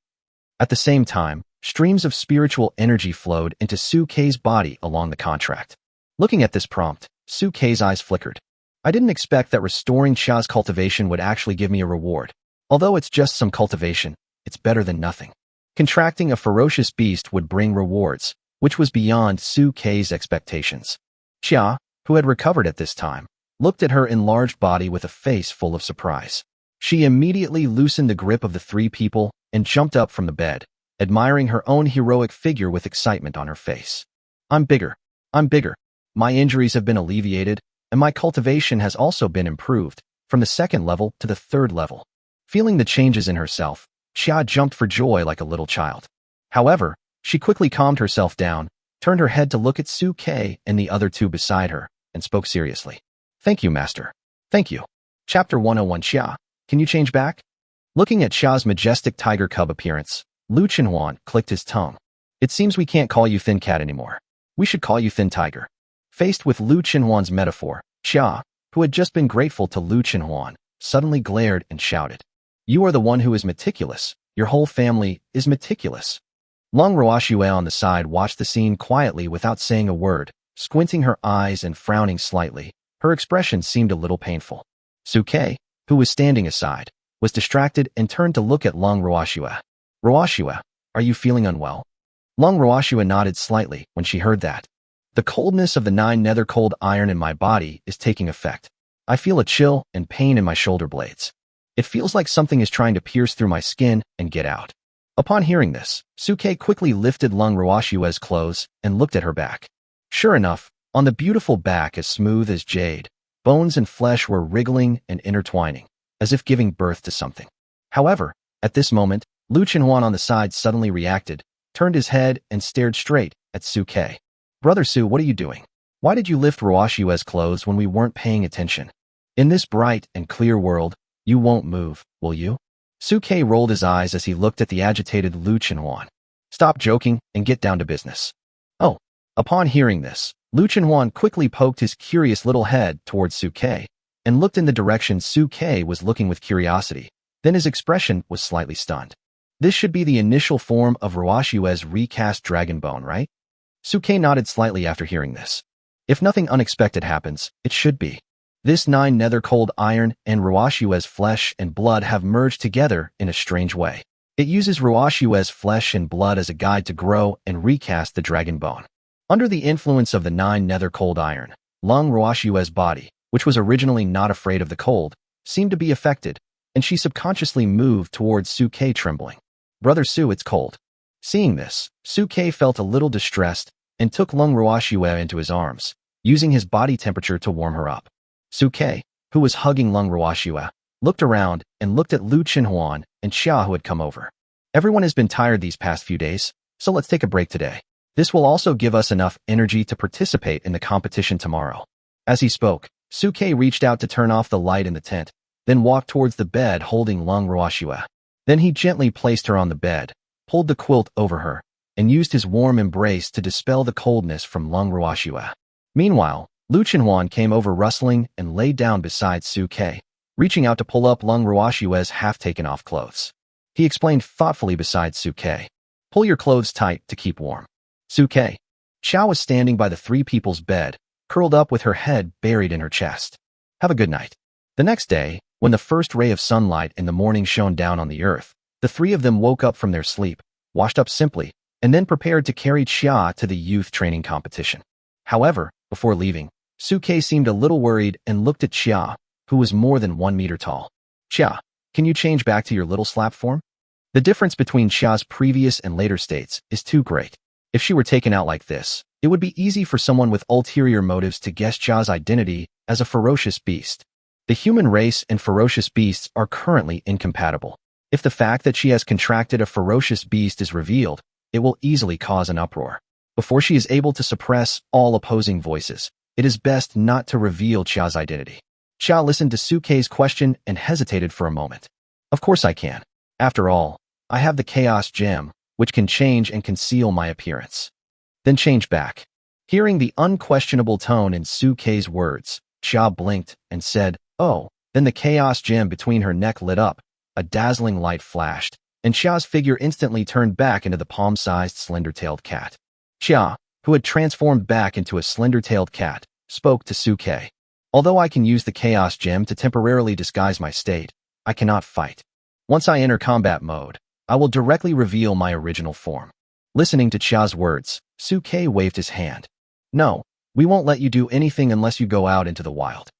At the same time, streams of spiritual energy flowed into Su Ke's body along the contract. Looking at this prompt, Su Ke's eyes flickered. I didn't expect that restoring Xia's cultivation would actually give me a reward. Although it's just some cultivation, it's better than nothing. Contracting a ferocious beast would bring rewards, which was beyond Su Ke's expectations. Xia, who had recovered at this time, looked at her enlarged body with a face full of surprise. She immediately loosened the grip of the 3 people and jumped up from the bed, admiring her own heroic figure with excitement on her face. I'm bigger. I'm bigger. My injuries have been alleviated, and my cultivation has also been improved, from the 2nd level to the 3rd level. Feeling the changes in herself, Xia jumped for joy like a little child. However, she quickly calmed herself down, turned her head to look at Su Ke and the other 2 beside her, and spoke seriously. Thank you, Master. Thank you. Chapter 101 Xia, can you change back? Looking at Xia's majestic tiger cub appearance, Lu Chenhuan clicked his tongue. It seems we can't call you Thin Cat anymore. We should call you Thin Tiger. Faced with Lu Chenhuan's metaphor, Xia, who had just been grateful to Lu Chenhuan, suddenly glared and shouted. You are the one who is meticulous. Your whole family is meticulous. Lung Ruoxue on the side watched the scene quietly without saying a word, squinting her eyes and frowning slightly. Her expression seemed a little painful. Su Ke, who was standing aside, was distracted and turned to look at Lung Ruoxue. Ruoxue, are you feeling unwell? Lung Ruoxue nodded slightly when she heard that. The coldness of the 9 nether cold iron in my body is taking effect. I feel a chill and pain in my shoulder blades. It feels like something is trying to pierce through my skin and get out. Upon hearing this, Su Ke quickly lifted Lung Ruoxue's clothes and looked at her back. Sure enough, on the beautiful back as smooth as jade, bones and flesh were wriggling and intertwining, as if giving birth to something. However, at this moment, Lu Chenhuan on the side suddenly reacted, turned his head and stared straight at Su Ke. Brother Su, what are you doing? Why did you lift Ruoxue's clothes when we weren't paying attention? In this bright and clear world, you won't move, will you? Su Ke rolled his eyes as he looked at the agitated Lu Chenhuan. Stop joking and get down to business. Oh. Upon hearing this, Lu Chenhuan quickly poked his curious little head towards Su Ke and looked in the direction Su Ke was looking with curiosity. Then his expression was slightly stunned. This should be the initial form of Ruoxue's recast dragon bone, right? Su Ke nodded slightly after hearing this. If nothing unexpected happens, it should be. This 9 nether cold iron and Ruoxue's flesh and blood have merged together in a strange way. It uses Ruoxue's flesh and blood as a guide to grow and recast the dragon bone. Under the influence of the 9 nether cold iron, Lung Ruoxue's body, which was originally not afraid of the cold, seemed to be affected, and she subconsciously moved towards Su Ke trembling. Brother Su, it's cold. Seeing this, Su Ke felt a little distressed and took Lung Ruoxue into his arms, using his body temperature to warm her up. Su Ke, who was hugging Lung Ruoxue, looked around and looked at Lu Chenhuan and Xia who had come over. Everyone has been tired these past few days, so let's take a break today. This will also give us enough energy to participate in the competition tomorrow. As he spoke, Su Ke reached out to turn off the light in the tent, then walked towards the bed holding Lung Ruoxue. Then he gently placed her on the bed, pulled the quilt over her, and used his warm embrace to dispel the coldness from Lung Ruoxue. Meanwhile, Lu Chenhuan came over rustling and lay down beside Su Ke, reaching out to pull up Lung Ruoxue's half-taken-off clothes. He explained thoughtfully beside Suke. Pull your clothes tight to keep warm. Suke. Xiao was standing by the three people's bed, curled up with her head buried in her chest. Have a good night. The next day, when the first ray of sunlight in the morning shone down on the earth, the three of them woke up from their sleep, washed up simply, and then prepared to carry Xia to the youth training competition. However, before leaving, Suke seemed a little worried and looked at Xia, who was more than 1 meter tall. Xia, can you change back to your little slap form? The difference between Xia's previous and later states is too great. If she were taken out like this, it would be easy for someone with ulterior motives to guess Xia's identity as a ferocious beast. The human race and ferocious beasts are currently incompatible. If the fact that she has contracted a ferocious beast is revealed, it will easily cause an uproar. Before she is able to suppress all opposing voices, it is best not to reveal Xia's identity. Xia listened to Suke's question and hesitated for a moment. Of course I can. After all, I have the chaos gem, which can change and conceal my appearance. Then change back. Hearing the unquestionable tone in Suke's words, Xia blinked and said, "Oh." Then the chaos gem between her neck lit up, a dazzling light flashed, and Xia's figure instantly turned back into the palm-sized slender-tailed cat. Xia, who had transformed back into a slender-tailed cat, spoke to Suke. Although I can use the chaos gem to temporarily disguise my state, I cannot fight. Once I enter combat mode, I will directly reveal my original form. Listening to Xia's words, Suke waved his hand. No, we won't let you do anything unless you go out into the wild.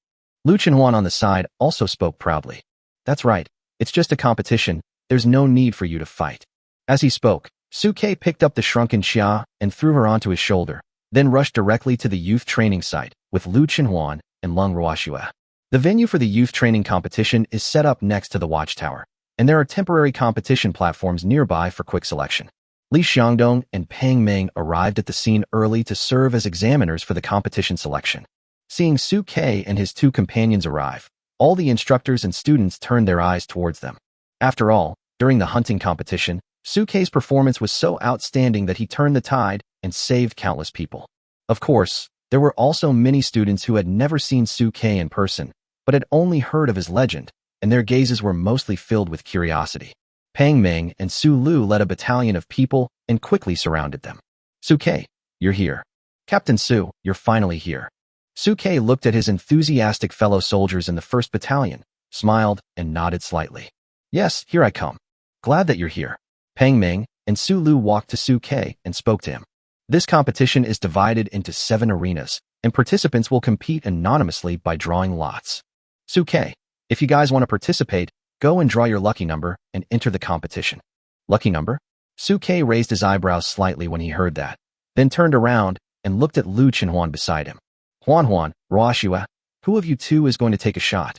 Lu Chenhuan on the side also spoke proudly. That's right, it's just a competition, there's no need for you to fight. As he spoke, Suke picked up the shrunken Xia and threw her onto his shoulder, then rushed directly to the youth training site with Lu Chenhuan and Lung Ruoxue. The venue for the youth training competition is set up next to the watchtower, and there are temporary competition platforms nearby for quick selection. Li Xiangdong and Pang Meng arrived at the scene early to serve as examiners for the competition selection. Seeing Suke and his two companions arrive, all the instructors and students turned their eyes towards them. After all, during the hunting competition, Suke's performance was so outstanding that he turned the tide and saved countless people. Of course, there were also many students who had never seen Suke in person, but had only heard of his legend, and their gazes were mostly filled with curiosity. Pang Meng and Su Lu led a battalion of people and quickly surrounded them. Suke, you're here. Captain Su, you're finally here. Suke looked at his enthusiastic fellow soldiers in the 1st Battalion, smiled, and nodded slightly. Yes, here I come. Glad that you're here. Pang Meng and Su Lu walked to Suke and spoke to him. This competition is divided into 7 arenas, and participants will compete anonymously by drawing lots. Suke, if you guys want to participate, go and draw your lucky number and enter the competition. Lucky number? Suke raised his eyebrows slightly when he heard that, then turned around and looked at Lu Chenhuan beside him. Huan, Ruoxue, who of you two is going to take a shot?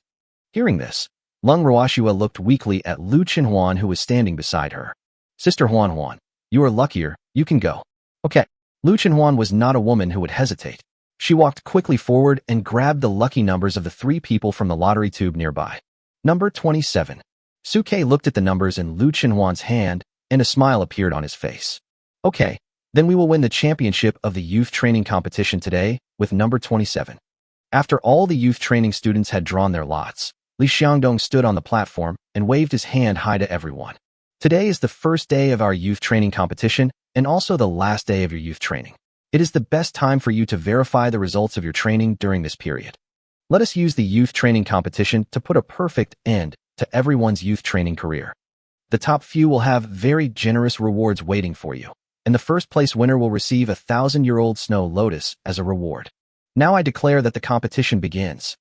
Hearing this, Lung Ruoxue looked weakly at Lu Chenhuan, who was standing beside her. Sister Huan, you are luckier, you can go. Okay. Lu Chenhuan was not a woman who would hesitate. She walked quickly forward and grabbed the lucky numbers of the 3 people from the lottery tube nearby. Number 27. Suke looked at the numbers in Lu Chenhuan's hand, and a smile appeared on his face. Okay, then we will win the championship of the youth training competition today with number 27. After all the youth training students had drawn their lots, Li Xiangdong stood on the platform and waved his hand high to everyone. Today is the first day of our youth training competition and also the last day of your youth training. It is the best time for you to verify the results of your training during this period. Let us use the youth training competition to put a perfect end to everyone's youth training career. The top few will have very generous rewards waiting for you, and the first place winner will receive a 1,000-year-old snow lotus as a reward. Now I declare that the competition begins.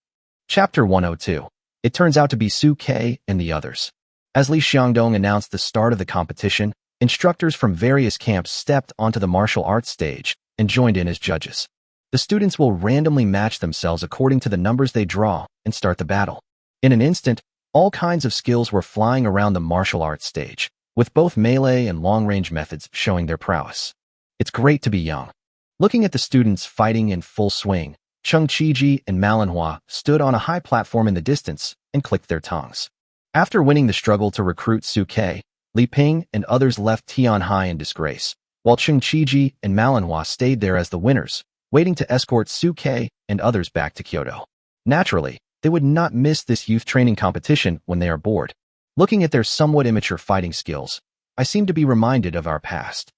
Chapter 102. It turns out to be Suke and the others. As Li Xiangdong announced the start of the competition, instructors from various camps stepped onto the martial arts stage and joined in as judges. The students will randomly match themselves according to the numbers they draw and start the battle. In an instant, all kinds of skills were flying around the martial arts stage, with both melee and long-range methods showing their prowess. It's great to be young. Looking at the students fighting in full swing, Cheng Qiji and Manhwa stood on a high platform in the distance and clicked their tongues. After winning the struggle to recruit Suke, Li Ping and others left Tianhai in disgrace, while Cheng Qiji and Manhwa stayed there as the winners, waiting to escort Suke and others back to Kyoto. Naturally, they would not miss this youth training competition when they are bored. Looking at their somewhat immature fighting skills, I seem to be reminded of our past.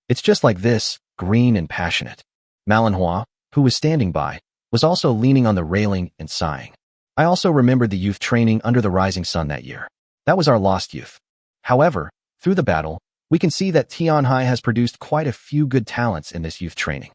It's just like this, green and passionate. Manhwa, who was standing by, was also leaning on the railing and sighing. I also remembered the youth training under the rising sun that year. That was our lost youth. However, through the battle, we can see that Tianhai has produced quite a few good talents in this youth training.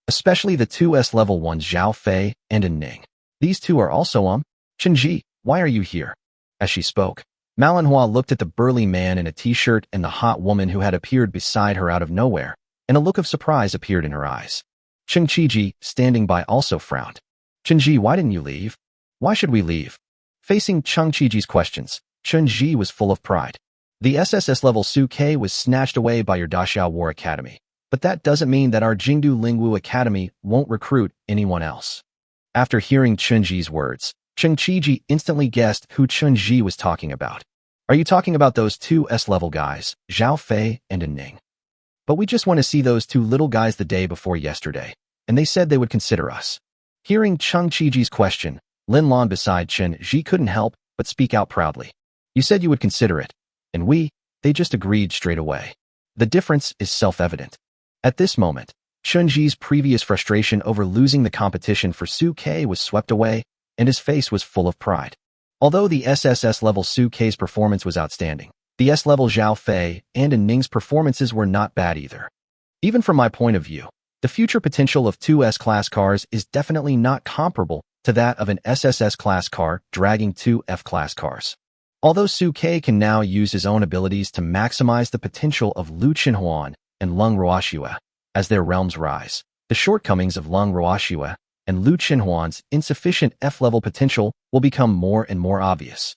Especially the two S-level ones Zhao Fei and An Ning. These two are also Chenji, why are you here? As she spoke, Manhwa looked at the burly man in a t-shirt and the hot woman who had appeared beside her out of nowhere, and a look of surprise appeared in her eyes. Cheng Qiji, standing by, also frowned. Chenji, why didn't you leave? Why should we leave? Facing Cheng Qiji's questions, Chenji was full of pride. The SSS level Su-Ke was snatched away by your Daxiao War Academy, but that doesn't mean that our Jingdu Lingwu Academy won't recruit anyone else. After hearing Chenji's words, Cheng Qiji instantly guessed who Chenji was talking about. Are you talking about those two S-level guys, Zhao Fei and An Ning? But we just want to see those two little guys the day before yesterday, and they said they would consider us. Hearing Cheng Qiji's question, Lin Lan beside Chen Ji couldn't help but speak out proudly. You said you would consider it, and they just agreed straight away. The difference is self-evident. At this moment, Chen Ji's previous frustration over losing the competition for Su-Ke was swept away, and his face was full of pride. Although the SSS level Su-Ke's performance was outstanding, the S-level Zhao Fei and An Ning's performances were not bad either. Even from my point of view, the future potential of two S-class cars is definitely not comparable to that of an SSS class car dragging two F-class cars. Although Su-Ke can now use his own abilities to maximize the potential of Lu Qinhuan and Lung Ruoxue as their realms rise, the shortcomings of Lung Ruoxue and Lu Qinhuan's insufficient F-level potential will become more and more obvious.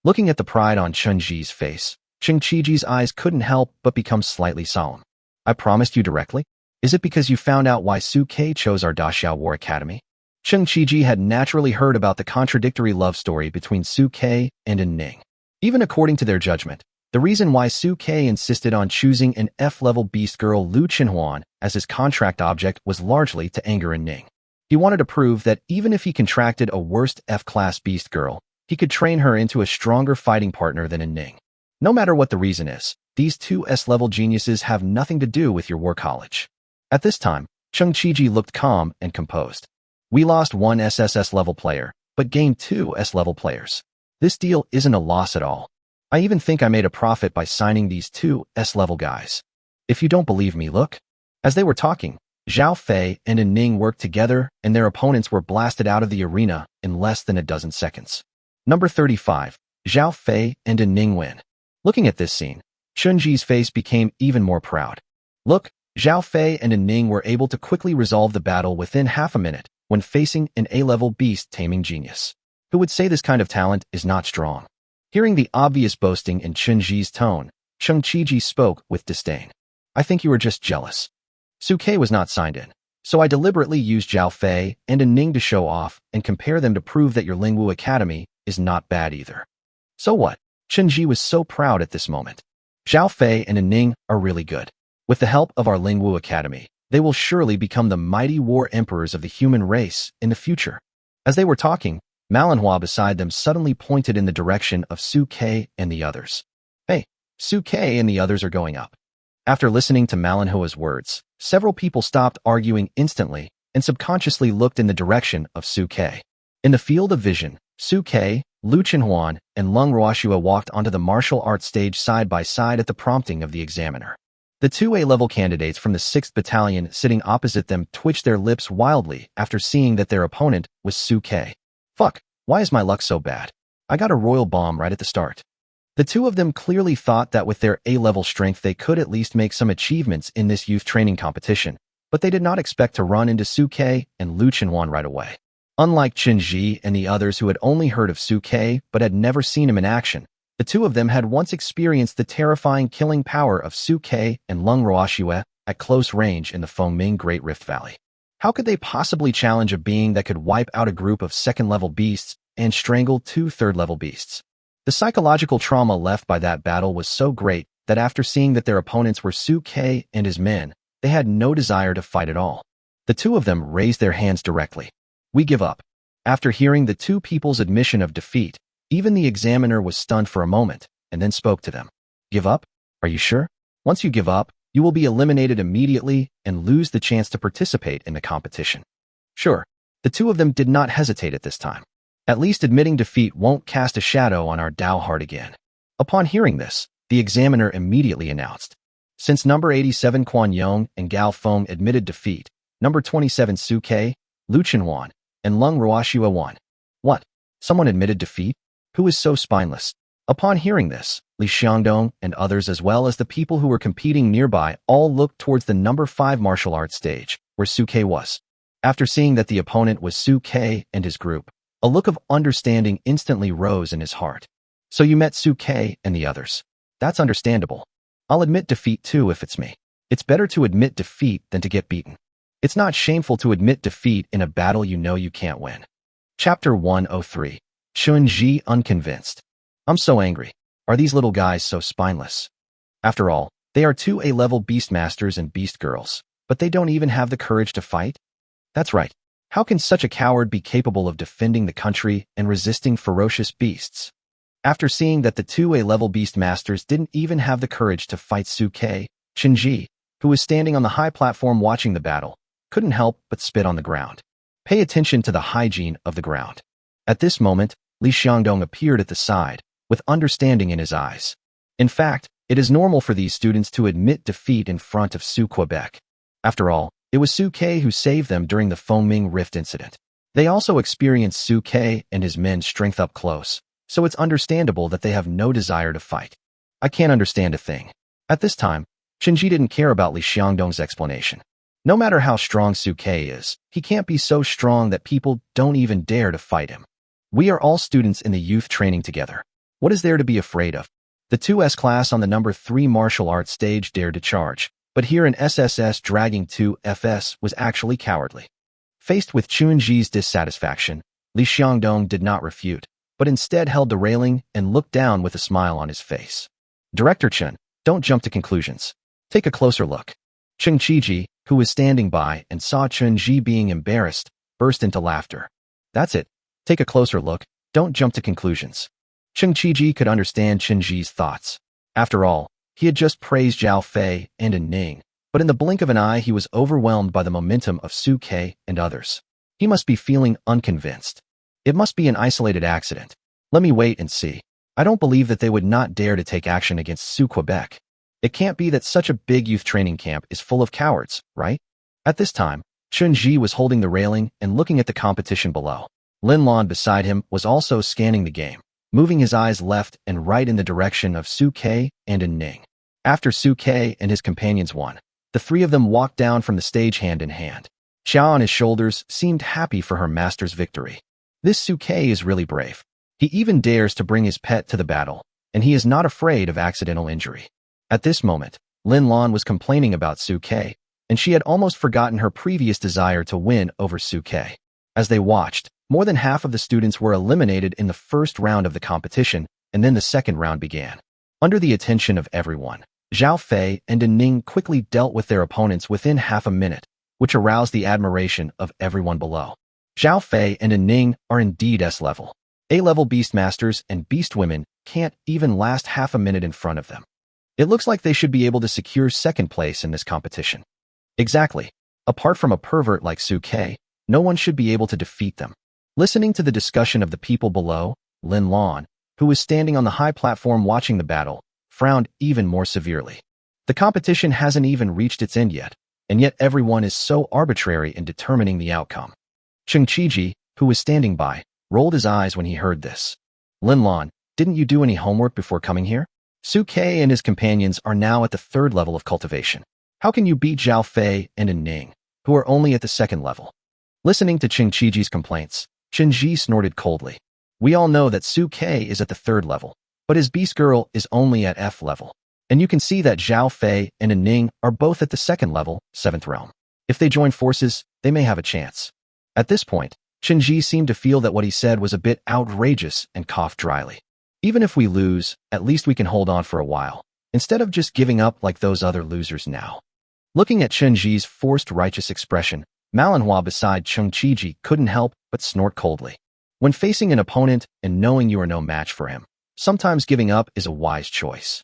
Looking at the pride on Chen Ji's face, Cheng Qiji's eyes couldn't help but become slightly solemn. I promised you directly? Is it because you found out why Su-Ke chose our Daxiao War Academy? Cheng Qiji had naturally heard about the contradictory love story between Su-Ke and An Ning. Even according to their judgment, the reason why Su-Ke insisted on choosing an F-level beast girl Lu Qinhuan as his contract object was largely to anger An Ning. He wanted to prove that even if he contracted a worst F-class beast girl, he could train her into a stronger fighting partner than An Ning. No matter what the reason is, these two S-level geniuses have nothing to do with your war college. At this time, Cheng Qiji looked calm and composed. We lost one SSS level player, but gained two S-level players. This deal isn't a loss at all. I even think I made a profit by signing these two S-level guys. If you don't believe me, look. As they were talking, Zhao Fei and An Ning worked together and their opponents were blasted out of the arena in less than a dozen seconds. Number 35. Zhao Fei and An Ning win. Looking at this scene, Chun Ji's face became even more proud. Look, Zhao Fei and An Ning were able to quickly resolve the battle within half a minute when facing an A-level beast-taming genius. Who would say this kind of talent is not strong? Hearing the obvious boasting in Chun Ji's tone, Cheng Qiji spoke with disdain. I think you were just jealous. Su-Ke was not signed in, so I deliberately used Zhao Fei and An Ning to show off and compare them to prove that your Lingwu Academy is not bad either. So what? Chen Ji was so proud at this moment. Zhao Fei and An Ning are really good. With the help of our Lingwu Academy, they will surely become the mighty war emperors of the human race in the future. As they were talking, Manhwa beside them suddenly pointed in the direction of Su-Ke and the others. Hey, Su-Ke and the others are going up. After listening to Manhwa's words, several people stopped arguing instantly and subconsciously looked in the direction of Su-Ke. In the field of vision, Su-Ke, Lu Qinhuan, and Lung Ruoxue walked onto the martial arts stage side by side at the prompting of the examiner. The two A-level candidates from the 6th Battalion sitting opposite them twitched their lips wildly after seeing that their opponent was Su-Ke. Fuck, why is my luck so bad? I got a royal bomb right at the start. The two of them clearly thought that with their A-level strength they could at least make some achievements in this youth training competition, but they did not expect to run into Su-Ke and Lu Qinhuan right away. Unlike Chen Ji and the others who had only heard of Su-Ke but had never seen him in action, the two of them had once experienced the terrifying killing power of Su-Ke and Lung Ruoxue at close range in the Fengming Great Rift Valley. How could they possibly challenge a being that could wipe out a group of second-level beasts and strangle two third-level beasts? The psychological trauma left by that battle was so great that after seeing that their opponents were Su-Ke and his men, they had no desire to fight at all. The two of them raised their hands directly. We give up. After hearing the two people's admission of defeat, even the examiner was stunned for a moment, and then spoke to them. Give up? Are you sure? Once you give up, you will be eliminated immediately and lose the chance to participate in the competition. Sure, the two of them did not hesitate at this time. At least admitting defeat won't cast a shadow on our Dao heart again. Upon hearing this, the examiner immediately announced, since number 87 Quan Yong and Gao Feng admitted defeat, number 27 Su Ke, Lu Chenhuan, and Lung Ruoxua won. What? Someone admitted defeat? Who is so spineless? Upon hearing this, Li Xiangdong and others as well as the people who were competing nearby all looked towards the number 5 martial arts stage, where Su Ke was. After seeing that the opponent was Su Ke and his group, a look of understanding instantly rose in his heart. So you met Su Ke and the others. That's understandable. I'll admit defeat too if it's me. It's better to admit defeat than to get beaten. It's not shameful to admit defeat in a battle you know you can't win. Chapter 103. Chun-Ji unconvinced. I'm so angry. Are these little guys so spineless? After all, they are 2 A-level beastmasters and beast girls, but they don't even have the courage to fight? That's right. How can such a coward be capable of defending the country and resisting ferocious beasts? After seeing that the 2 A-level beastmasters didn't even have the courage to fight Su Ke, Chun-Ji, who was standing on the high platform watching the battle, couldn't help but spit on the ground. Pay attention to the hygiene of the ground. At this moment, Li Xiangdong appeared at the side, with understanding in his eyes. In fact, it is normal for these students to admit defeat in front of Su Quebec. After all, it was Su Ke who saved them during the Fengming Rift incident. They also experienced Su Ke and his men's strength up close, so it's understandable that they have no desire to fight. I can't understand a thing. At this time, Chun-Ji didn't care about Li Xiangdong's explanation. No matter how strong Su Ke is, he can't be so strong that people don't even dare to fight him. We are all students in the youth training together. What is there to be afraid of? The 2S class on the number 3 martial arts stage dared to charge, but here in SSS dragging 2FS was actually cowardly. Faced with Chun-Ji's dissatisfaction, Li Xiangdong did not refute, but instead held the railing and looked down with a smile on his face. Director Chen, don't jump to conclusions. Take a closer look. Cheng Qiji, who was standing by and saw Chun-Ji being embarrassed, burst into laughter. That's it. Take a closer look. Don't jump to conclusions. Cheng Qiji could understand Chun-Ji's thoughts. After all, he had just praised Zhao Fei and An Ning, but in the blink of an eye he was overwhelmed by the momentum of Su Ke and others. He must be feeling unconvinced. It must be an isolated accident. Let me wait and see. I don't believe that they would not dare to take action against Su Quebec. It can't be that such a big youth training camp is full of cowards, right? At this time, Chun-Ji was holding the railing and looking at the competition below. Lin Lan beside him was also scanning the game, moving his eyes left and right in the direction of Su Ke and An Ning. After Su Ke and his companions won, the 3 of them walked down from the stage hand in hand. Xiao on his shoulders seemed happy for her master's victory. This Su Ke is really brave. He even dares to bring his pet to the battle, and he is not afraid of accidental injury. At this moment, Lin Lan was complaining about Su Ke, and she had almost forgotten her previous desire to win over Su Ke. As they watched, more than half of the students were eliminated in the first round of the competition, and then the second round began. Under the attention of everyone, Zhao Fei and An Ning quickly dealt with their opponents within half a minute, which aroused the admiration of everyone below. Zhao Fei and An Ning are indeed S-level. A-level beastmasters and beastwomen can't even last half a minute in front of them. It looks like they should be able to secure second place in this competition. Exactly. Apart from a pervert like Su Ke, no one should be able to defeat them. Listening to the discussion of the people below, Lin Lan, who was standing on the high platform watching the battle, frowned even more severely. The competition hasn't even reached its end yet, and yet everyone is so arbitrary in determining the outcome. Cheng Qiji, who was standing by, rolled his eyes when he heard this. Lin Lan, didn't you do any homework before coming here? Su Ke and his companions are now at the 3rd level of cultivation. How can you beat Zhao Fei and An Ning, who are only at the 2nd level? Listening to Cheng Qiji's complaints, Chun-Ji snorted coldly. We all know that Su Ke is at the 3rd level, but his beast girl is only at F level. And you can see that Zhao Fei and An Ning are both at the 2nd level, 7th realm. If they join forces, they may have a chance. At this point, Chun-Ji seemed to feel that what he said was a bit outrageous and coughed dryly. Even if we lose, at least we can hold on for a while, instead of just giving up like those other losers now. Looking at Chun-Ji's forced righteous expression, manhwa beside Cheng Qiji couldn't help but snort coldly. When facing an opponent and knowing you are no match for him, Sometimes giving up is a wise choice.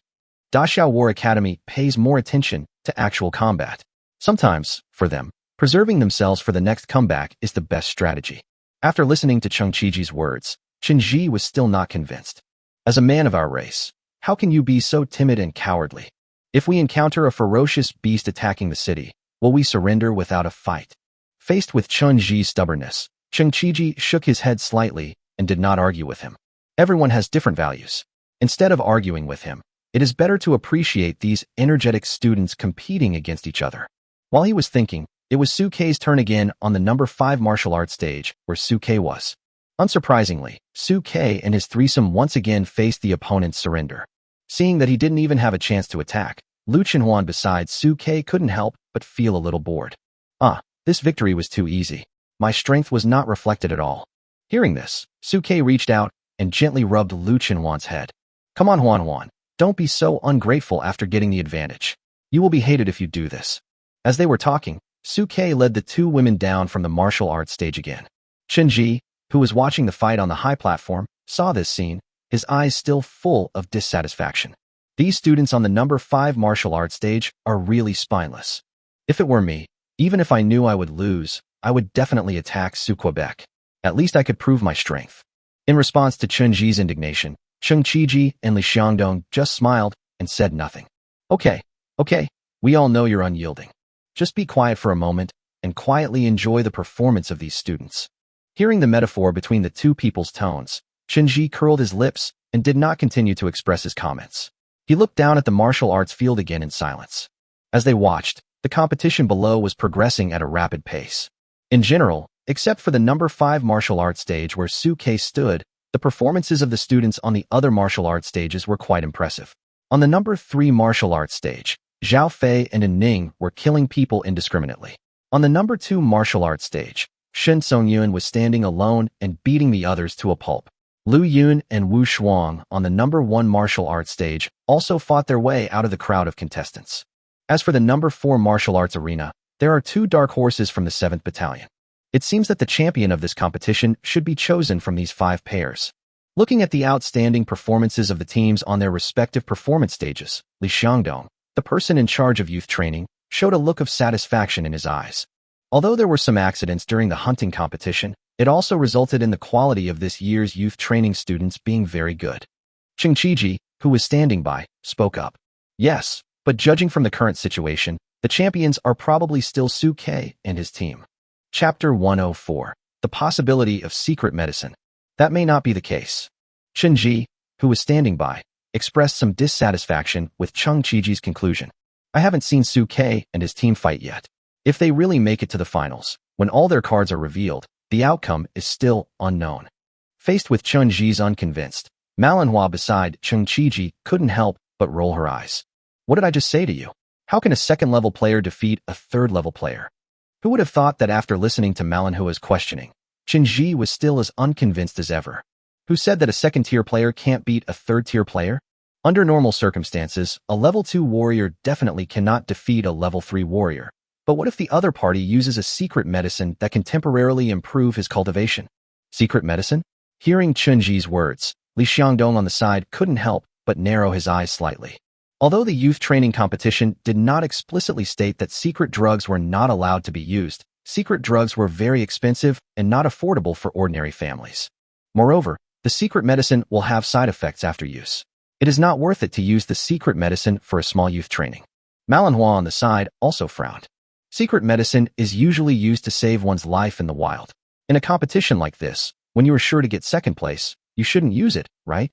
Daxiao War Academy pays more attention to actual combat. Sometimes, for them, preserving themselves for the next comeback is the best strategy. After listening to Cheng Qiji's words, Chen Ji was still not convinced. As a man of our race, how can you be so timid and cowardly? If we encounter a ferocious beast attacking the city, will we surrender without a fight? Faced with Chen Ji's stubbornness, Cheng Qiji shook his head slightly and did not argue with him. Everyone has different values. Instead of arguing with him, it is better to appreciate these energetic students competing against each other. While he was thinking, it was Su Kei's turn again on the number 5 martial arts stage where Su Kei was. Unsurprisingly, Su Kei and his threesome once again faced the opponent's surrender. Seeing that he didn't even have a chance to attack, Lu Chenhuan besides Su Kei couldn't help but feel a little bored. This victory was too easy. My strength was not reflected at all. Hearing this, Su Kei reached out and gently rubbed Lu Chenhuan's head. Come on, Huan, don't be so ungrateful after getting the advantage. You will be hated if you do this. As they were talking, Su Kei led the 2 women down from the martial arts stage again. Chen Ji, who was watching the fight on the high platform, saw this scene, his eyes still full of dissatisfaction. These students on the number 5 martial arts stage are really spineless. If it were me, even if I knew I would lose, I would definitely attack Su Quebec. At least I could prove my strength. In response to Chen Ji's indignation, Cheng Qiji and Li Xiangdong just smiled and said nothing. Okay, we all know you're unyielding. Just be quiet for a moment and quietly enjoy the performance of these students. Hearing the metaphor between the 2 people's tones, Chen Ji curled his lips and did not continue to express his comments. He looked down at the martial arts field again in silence. As they watched, the competition below was progressing at a rapid pace. In general, except for the number 5 martial arts stage where Su Kei stood, the performances of the students on the other martial arts stages were quite impressive. On the number 3 martial arts stage, Zhao Fei and An Ning were killing people indiscriminately. On the number 2 martial arts stage, Shen Songyun was standing alone and beating the others to a pulp. Lu Yun and Wu Shuang on the number 1 martial arts stage also fought their way out of the crowd of contestants. As for the number 4 martial arts arena, there are 2 dark horses from the 7th Battalion. It seems that the champion of this competition should be chosen from these 5 pairs. Looking at the outstanding performances of the teams on their respective performance stages, Li Xiangdong, the person in charge of youth training, showed a look of satisfaction in his eyes. Although there were some accidents during the hunting competition, it also resulted in the quality of this year's youth training students being very good. Cheng Qiji, who was standing by, spoke up. Yes, but judging from the current situation, the champions are probably still Su Kei and his team. Chapter 104. The possibility of secret medicine. That may not be the case. Chen Ji, who was standing by, expressed some dissatisfaction with Cheng Qiji's conclusion. I haven't seen Su Kei and his team fight yet. If they really make it to the finals, when all their cards are revealed, the outcome is still unknown. Faced with Chen Ji's unconvinced, manhwa beside Cheng Qiji couldn't help but roll her eyes. What did I just say to you? How can a second-level player defeat a third-level player? Who would have thought that after listening to Manhua's questioning, Chen Ji was still as unconvinced as ever? Who said that a second-tier player can't beat a third-tier player? Under normal circumstances, a level 2 warrior definitely cannot defeat a level 3 warrior. But what if the other party uses a secret medicine that can temporarily improve his cultivation? Secret medicine? Hearing Chen Ji's words, Li Xiangdong on the side couldn't help but narrow his eyes slightly. Although the youth training competition did not explicitly state that secret drugs were not allowed to be used, secret drugs were very expensive and not affordable for ordinary families. Moreover, the secret medicine will have side effects after use. It is not worth it to use the secret medicine for a small youth training. Manhwa on the side also frowned. Secret medicine is usually used to save one's life in the wild. In a competition like this, when you are sure to get second place, you shouldn't use it, right?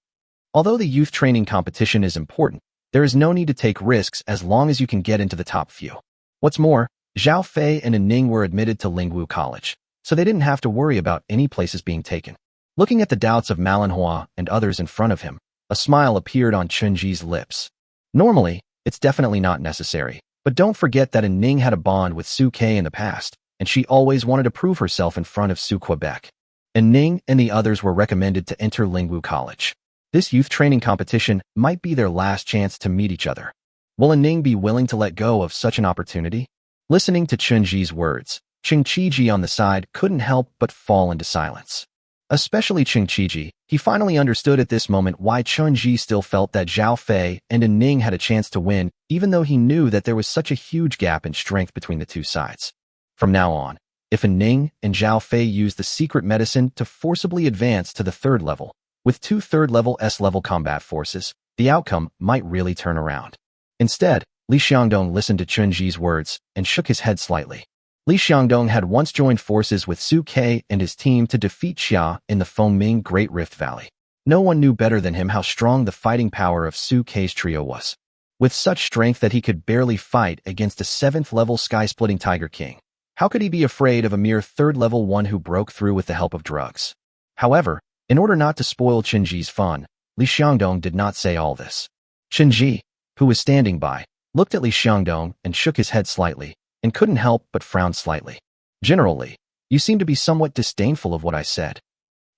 Although the youth training competition is important, there is no need to take risks as long as you can get into the top few. What's more, Zhao Fei and An Ning were admitted to Lingwu College, so they didn't have to worry about any places being taken. Looking at the doubts of Manhwa and others in front of him, a smile appeared on Chen Ji's lips. Normally, it's definitely not necessary, but don't forget that An Ning had a bond with Su Kei in the past, and she always wanted to prove herself in front of Su Quebec. An Ning and the others were recommended to enter Lingwu College. This youth training competition might be their last chance to meet each other. Will An Ning be willing to let go of such an opportunity? Listening to Chen Ji's words, Cheng Qiji on the side couldn't help but fall into silence. especially Cheng Qiji. He finally understood at this moment why Chun Ji still felt that Zhao Fei and An Ning had a chance to win, even though he knew that there was such a huge gap in strength between the two sides. From now on, if An Ning and Zhao Fei used the secret medicine to forcibly advance to the third level, with two third-level S-level combat forces, the outcome might really turn around. Instead, Li Xiangdong listened to Chun Ji's words and shook his head slightly. Li Xiangdong had once joined forces with Su Ke and his team to defeat Xia in the Fengming Great Rift Valley. No one knew better than him how strong the fighting power of Su Ke's trio was. With such strength that he could barely fight against a 7th-level sky-splitting Tiger King, how could he be afraid of a mere 3rd-level one who broke through with the help of drugs? However, in order not to spoil Chun Ji's fun, Li Xiangdong did not say all this. Chun Ji, who was standing by, looked at Li Xiangdong and shook his head slightly, and couldn't help but frown slightly. Generally, you seem to be somewhat disdainful of what I said.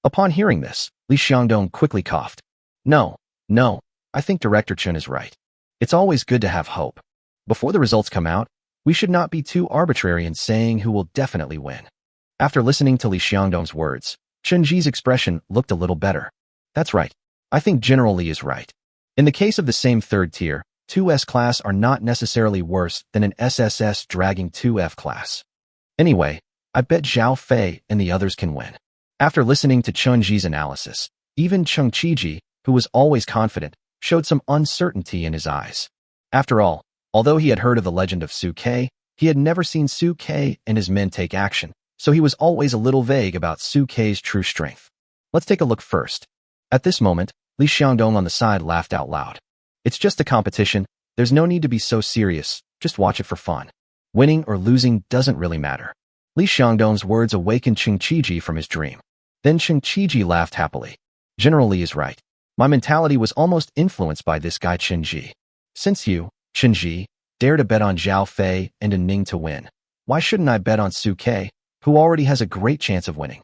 Upon hearing this, Li Xiangdong quickly coughed. No, I think Director Chun is right. It's always good to have hope. Before the results come out, we should not be too arbitrary in saying who will definitely win. After listening to Li Xiangdong's words, Chun Ji's expression looked a little better. That's right. I think General Li is right. In the case of the same third tier, 2S class are not necessarily worse than an SSS dragging 2F class. Anyway, I bet Zhao Fei and the others can win. After listening to Chun Ji's analysis, even Cheng Qiji, who was always confident, showed some uncertainty in his eyes. After all, although he had heard of the legend of Su Ke, he had never seen Su Ke and his men take action, so he was always a little vague about Su Ke's true strength. Let's take a look first. At this moment, Li Xiangdong on the side laughed out loud. It's just a competition. There's no need to be so serious. Just watch it for fun. Winning or losing doesn't really matter. Li Xiangdong's words awakened Cheng Qiji from his dream. Then Cheng Qiji laughed happily. General Li is right. My mentality was almost influenced by this guy Chen Ji. Since you, Chen Ji, dare to bet on Zhao Fei and An Ning to win, why shouldn't I bet on Su Ke, who already has a great chance of winning?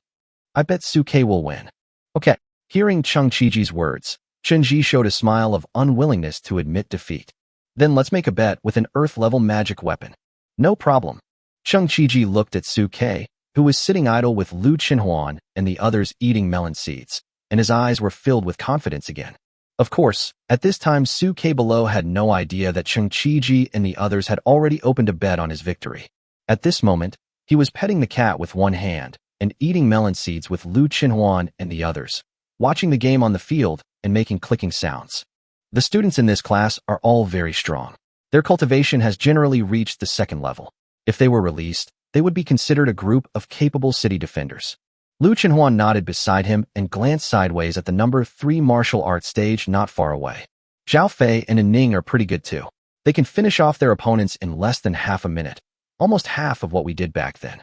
I bet Su Ke will win. Okay. Hearing Cheng Qiji's words, Chen Ji showed a smile of unwillingness to admit defeat. Then let's make a bet with an Earth-level magic weapon. No problem. Cheng Qiji looked at Su Ke, who was sitting idle with Lu Qinhuan and the others eating melon seeds, and his eyes were filled with confidence again. Of course, at this time Su Ke below had no idea that Cheng Qiji and the others had already opened a bet on his victory. At this moment, he was petting the cat with one hand and eating melon seeds with Lu Qinhuan and the others, watching the game on the field and making clicking sounds. The students in this class are all very strong. Their cultivation has generally reached the 2nd level. If they were released, they would be considered a group of capable city defenders. Lu Qinhuan nodded beside him and glanced sideways at the number 3 martial arts stage not far away. Zhao Fei and An Ning are pretty good too. They can finish off their opponents in less than half a minute, almost half of what we did back then.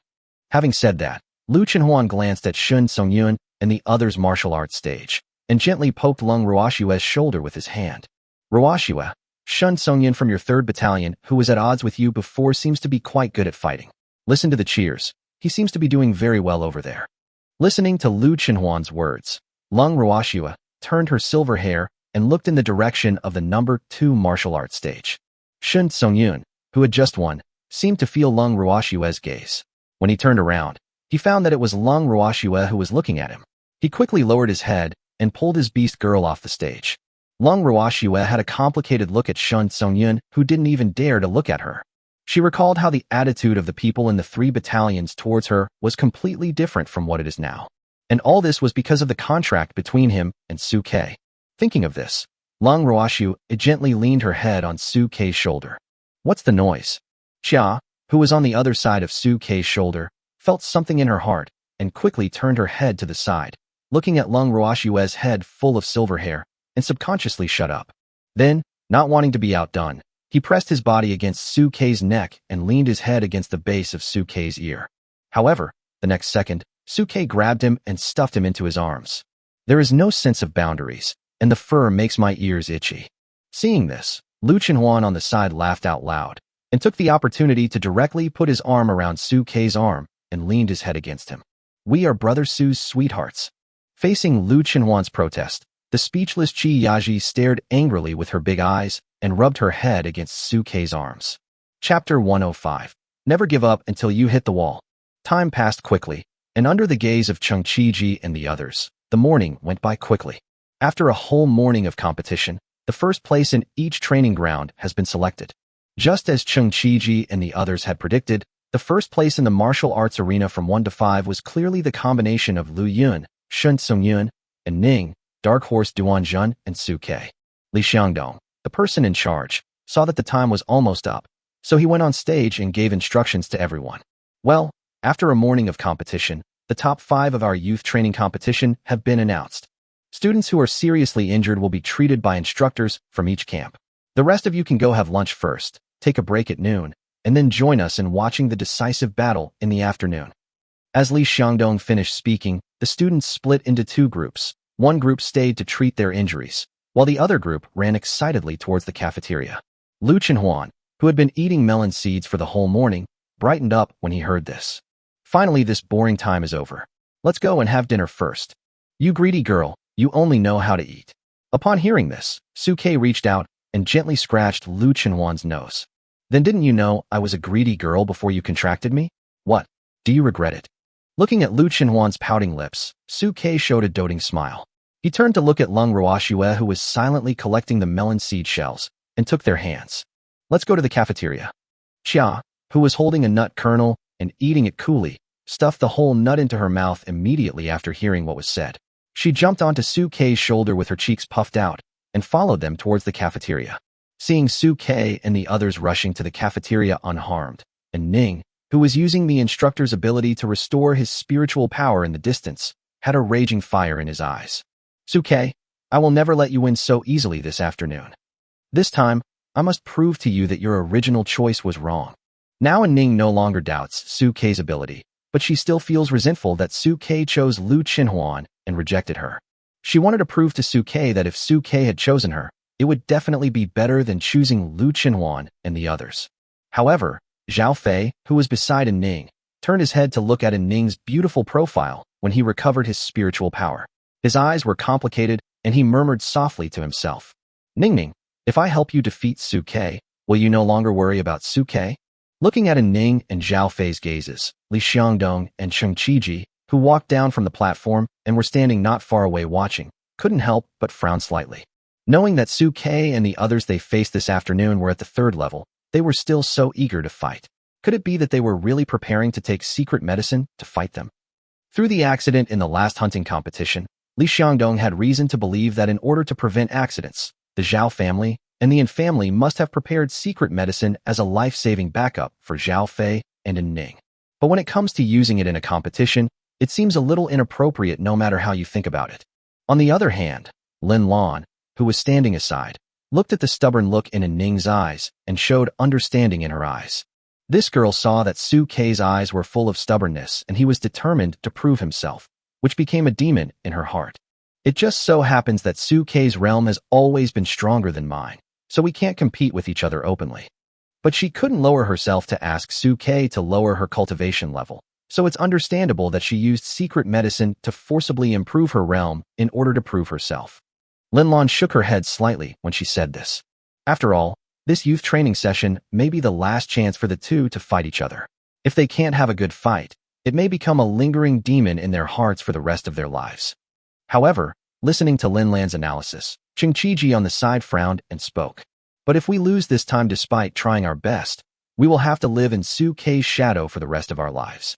Having said that, Lu Qinhuan glanced at Shun Songyun and the other's martial arts stage, and gently poked Lung Ruoshue's shoulder with his hand. Ruoshue, Shun Songyun from your 3rd battalion, who was at odds with you before, seems to be quite good at fighting. Listen to the cheers. He seems to be doing very well over there. Listening to Lu Qinhuan's words, Lung Ruoshue turned her silver hair and looked in the direction of the number 2 martial arts stage. Shun Songyun, who had just won, seemed to feel Lung Ruoshue's gaze. When he turned around, he found that it was Lung Ruoshue who was looking at him. He quickly lowered his head and pulled his beast girl off the stage. Lung Ruoshue had a complicated look at Shun Songyun, who didn't even dare to look at her. She recalled how the attitude of the people in the 3 battalions towards her was completely different from what it is now. And all this was because of the contract between him and Su Ke. Thinking of this, Lung Ruoshue gently leaned her head on Su Ke's shoulder. What's the noise? Xia, who was on the other side of Su Ke's shoulder, felt something in her heart and quickly turned her head to the side, looking at Lung Ruoshue's head full of silver hair, and subconsciously shut up. Then, not wanting to be outdone, he pressed his body against Su Ke's neck and leaned his head against the base of Su Ke's ear. However, the next second, Su Ke grabbed him and stuffed him into his arms. There is no sense of boundaries, and the fur makes my ears itchy. Seeing this, Lu Qinhuan on the side laughed out loud, and took the opportunity to directly put his arm around Su Ke's arm and leaned his head against him. We are Brother Su's sweethearts. Facing Lu Qinhuan's protest, the speechless Qi Yaji stared angrily with her big eyes and rubbed her head against Su Ke's arms. Chapter 105. Never give up until you hit the wall. Time passed quickly, And under the gaze of Cheng Qiji and the others, the morning went by quickly. After a whole morning of competition, the first place in each training ground has been selected. Just as Cheng Qiji and the others had predicted, the first place in the martial arts arena from 1 to 5 was clearly the combination of Lu Yun, Shun Songyun, and Ning, Dark Horse Duan Jun, and Su Ke. Li Xiangdong, the person in charge, saw that the time was almost up, so he went on stage and gave instructions to everyone. Well, after a morning of competition, the top 5 of our youth training competition have been announced. Students who are seriously injured will be treated by instructors from each camp. The rest of you can go have lunch first, take a break at noon, and then join us in watching the decisive battle in the afternoon. As Li Xiangdong finished speaking, the students split into 2 groups. One group stayed to treat their injuries, while the other group ran excitedly towards the cafeteria. Lu Chenhuan, who had been eating melon seeds for the whole morning, brightened up when he heard this. Finally, this boring time is over. Let's go and have dinner first. You greedy girl, you only know how to eat. Upon hearing this, Su Ke reached out and gently scratched Lu Chenhuan's nose. Then didn't you know I was a greedy girl before you contracted me? What? Do you regret it? Looking at Lu Chenhuan's pouting lips, Su Ke showed a doting smile. He turned to look at Lung Ruoxue, who was silently collecting the melon seed shells, and took their hands. Let's go to the cafeteria. Xia, who was holding a nut kernel and eating it coolly, stuffed the whole nut into her mouth immediately after hearing what was said. She jumped onto Su Ke's shoulder with her cheeks puffed out and followed them towards the cafeteria. Seeing Su Ke and the others rushing to the cafeteria unharmed, and Ning, who was using the instructor's ability to restore his spiritual power in the distance, had a raging fire in his eyes. Su Ke, I will never let you win so easily this afternoon. This time, I must prove to you that your original choice was wrong. Now An Ning no longer doubts Su Ke's ability, but she still feels resentful that Su Ke chose Lu Chenhuan and rejected her. She wanted to prove to Su Ke that if Su Ke had chosen her, it would definitely be better than choosing Lu Chenhuan and the others. However, Zhao Fei, who was beside An Ning, turned his head to look at An Ning's beautiful profile when he recovered his spiritual power. His eyes were complicated, and he murmured softly to himself. Ning, if I help you defeat Su Ke, will you no longer worry about Su Ke? Looking at An Ning and Zhao Fei's gazes, Li Xiangdong and Cheng Qiji, who walked down from the platform and were standing not far away watching, couldn't help but frown slightly. Knowing that Su Ke and the others they faced this afternoon were at the 3rd level, they were still so eager to fight. Could it be that they were really preparing to take secret medicine to fight them? Through the accident in the last hunting competition, Li Xiangdong had reason to believe that in order to prevent accidents, the Zhao family and the An family must have prepared secret medicine as a life-saving backup for Zhao Fei and An Ning. But when it comes to using it in a competition, it seems a little inappropriate no matter how you think about it. On the other hand, Lin Lan, who was standing aside, looked at the stubborn look in An Ning's eyes and showed understanding in her eyes. This girl saw that Su Ke's eyes were full of stubbornness and he was determined to prove himself, which became a demon in her heart. It just so happens that Su Ke's realm has always been stronger than mine, so we can't compete with each other openly. But she couldn't lower herself to ask Su Ke to lower her cultivation level, so it's understandable that she used secret medicine to forcibly improve her realm in order to prove herself. Lin Lan shook her head slightly when she said this. After all, this youth training session may be the last chance for the two to fight each other. If they can't have a good fight, it may become a lingering demon in their hearts for the rest of their lives. However, listening to Lin Lan's analysis, Cheng Qiji on the side frowned and spoke. But if we lose this time despite trying our best, we will have to live in Su Ke's shadow for the rest of our lives.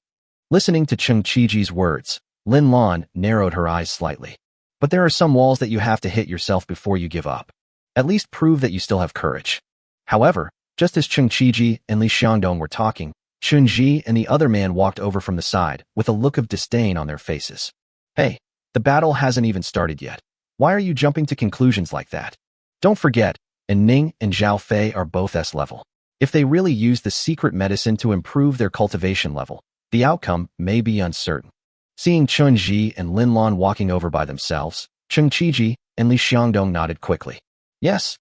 Listening to Cheng Qiji's words, Lin Lan narrowed her eyes slightly. But there are some walls that you have to hit yourself before you give up. At least prove that you still have courage. However, just as Cheng Qiji and Li Xiangdong were talking, Chun Ji and the other man walked over from the side with a look of disdain on their faces. Hey, the battle hasn't even started yet. Why are you jumping to conclusions like that? Don't forget, An Ning and Zhao Fei are both S level. If they really use the secret medicine to improve their cultivation level, the outcome may be uncertain. Seeing Chun Ji and Lin Lan walking over by themselves, Cheng Qiji and Li Xiangdong nodded quickly. Yes,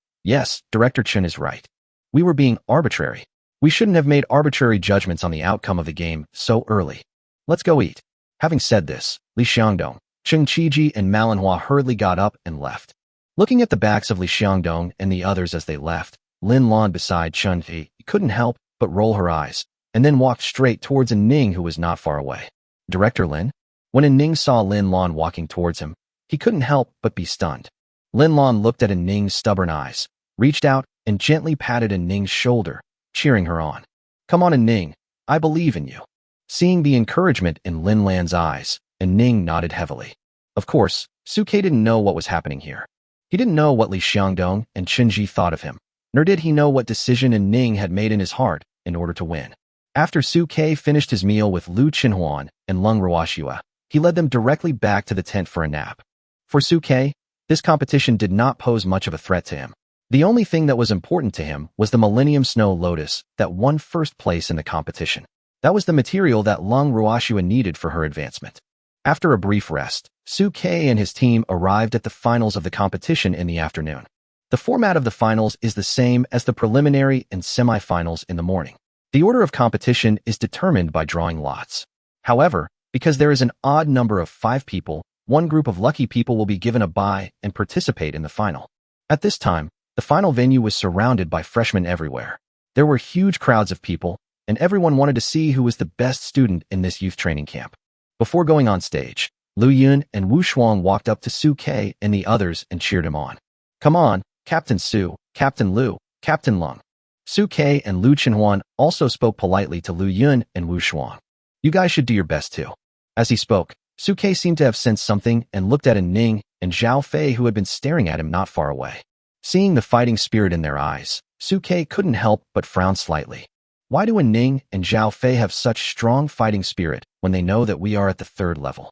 Director Chun is right. We were being arbitrary. We shouldn't have made arbitrary judgments on the outcome of the game so early. Let's go eat. Having said this, Li Xiangdong, Cheng Qiji and manhwa hurriedly got up and left. Looking at the backs of Li Xiangdong and the others as they left, Lin Lan beside Chun Ji couldn't help but roll her eyes, and then walked straight towards An Ning, who was not far away. Director Lin? When An Ning saw Lin Lan walking towards him, he couldn't help but be stunned. Lin Lan looked at An Ning's stubborn eyes, reached out, and gently patted An Ning's shoulder, cheering her on. Come on, An Ning, I believe in you. Seeing the encouragement in Lin Lan's eyes, An Ning nodded heavily. Of course, Suke didn't know what was happening here. He didn't know what Li Xiangdong and Chenji thought of him, nor did he know what decision An Ning had made in his heart in order to win. After Suke finished his meal with Lu Qinhuan and Lung Ruoxue, he led them directly back to the tent for a nap. For Suke, this competition did not pose much of a threat to him. The only thing that was important to him was the Millennium Snow Lotus that won first place in the competition. That was the material that Lung Ruoxue needed for her advancement. After a brief rest, Suke and his team arrived at the finals of the competition in the afternoon. The format of the finals is the same as the preliminary and semi-finals in the morning. The order of competition is determined by drawing lots. However, because there is an odd number of 5 people, one group of lucky people will be given a bye and participate in the final. At this time, the final venue was surrounded by freshmen everywhere. There were huge crowds of people, and everyone wanted to see who was the best student in this youth training camp. Before going on stage, Lu Yun and Wu Shuang walked up to Suke and the others and cheered him on. Come on, Captain Su, Captain Lu, Captain Lung. Suke and Lu Qinhuan also spoke politely to Lu Yun and Wu Shuang. You guys should do your best too. As he spoke, Suke seemed to have sensed something and looked at An Ning and Zhao Fei, who had been staring at him not far away. Seeing the fighting spirit in their eyes, Suke couldn't help but frown slightly. Why do An Ning and Zhao Fei have such strong fighting spirit when they know that we are at the 3rd level?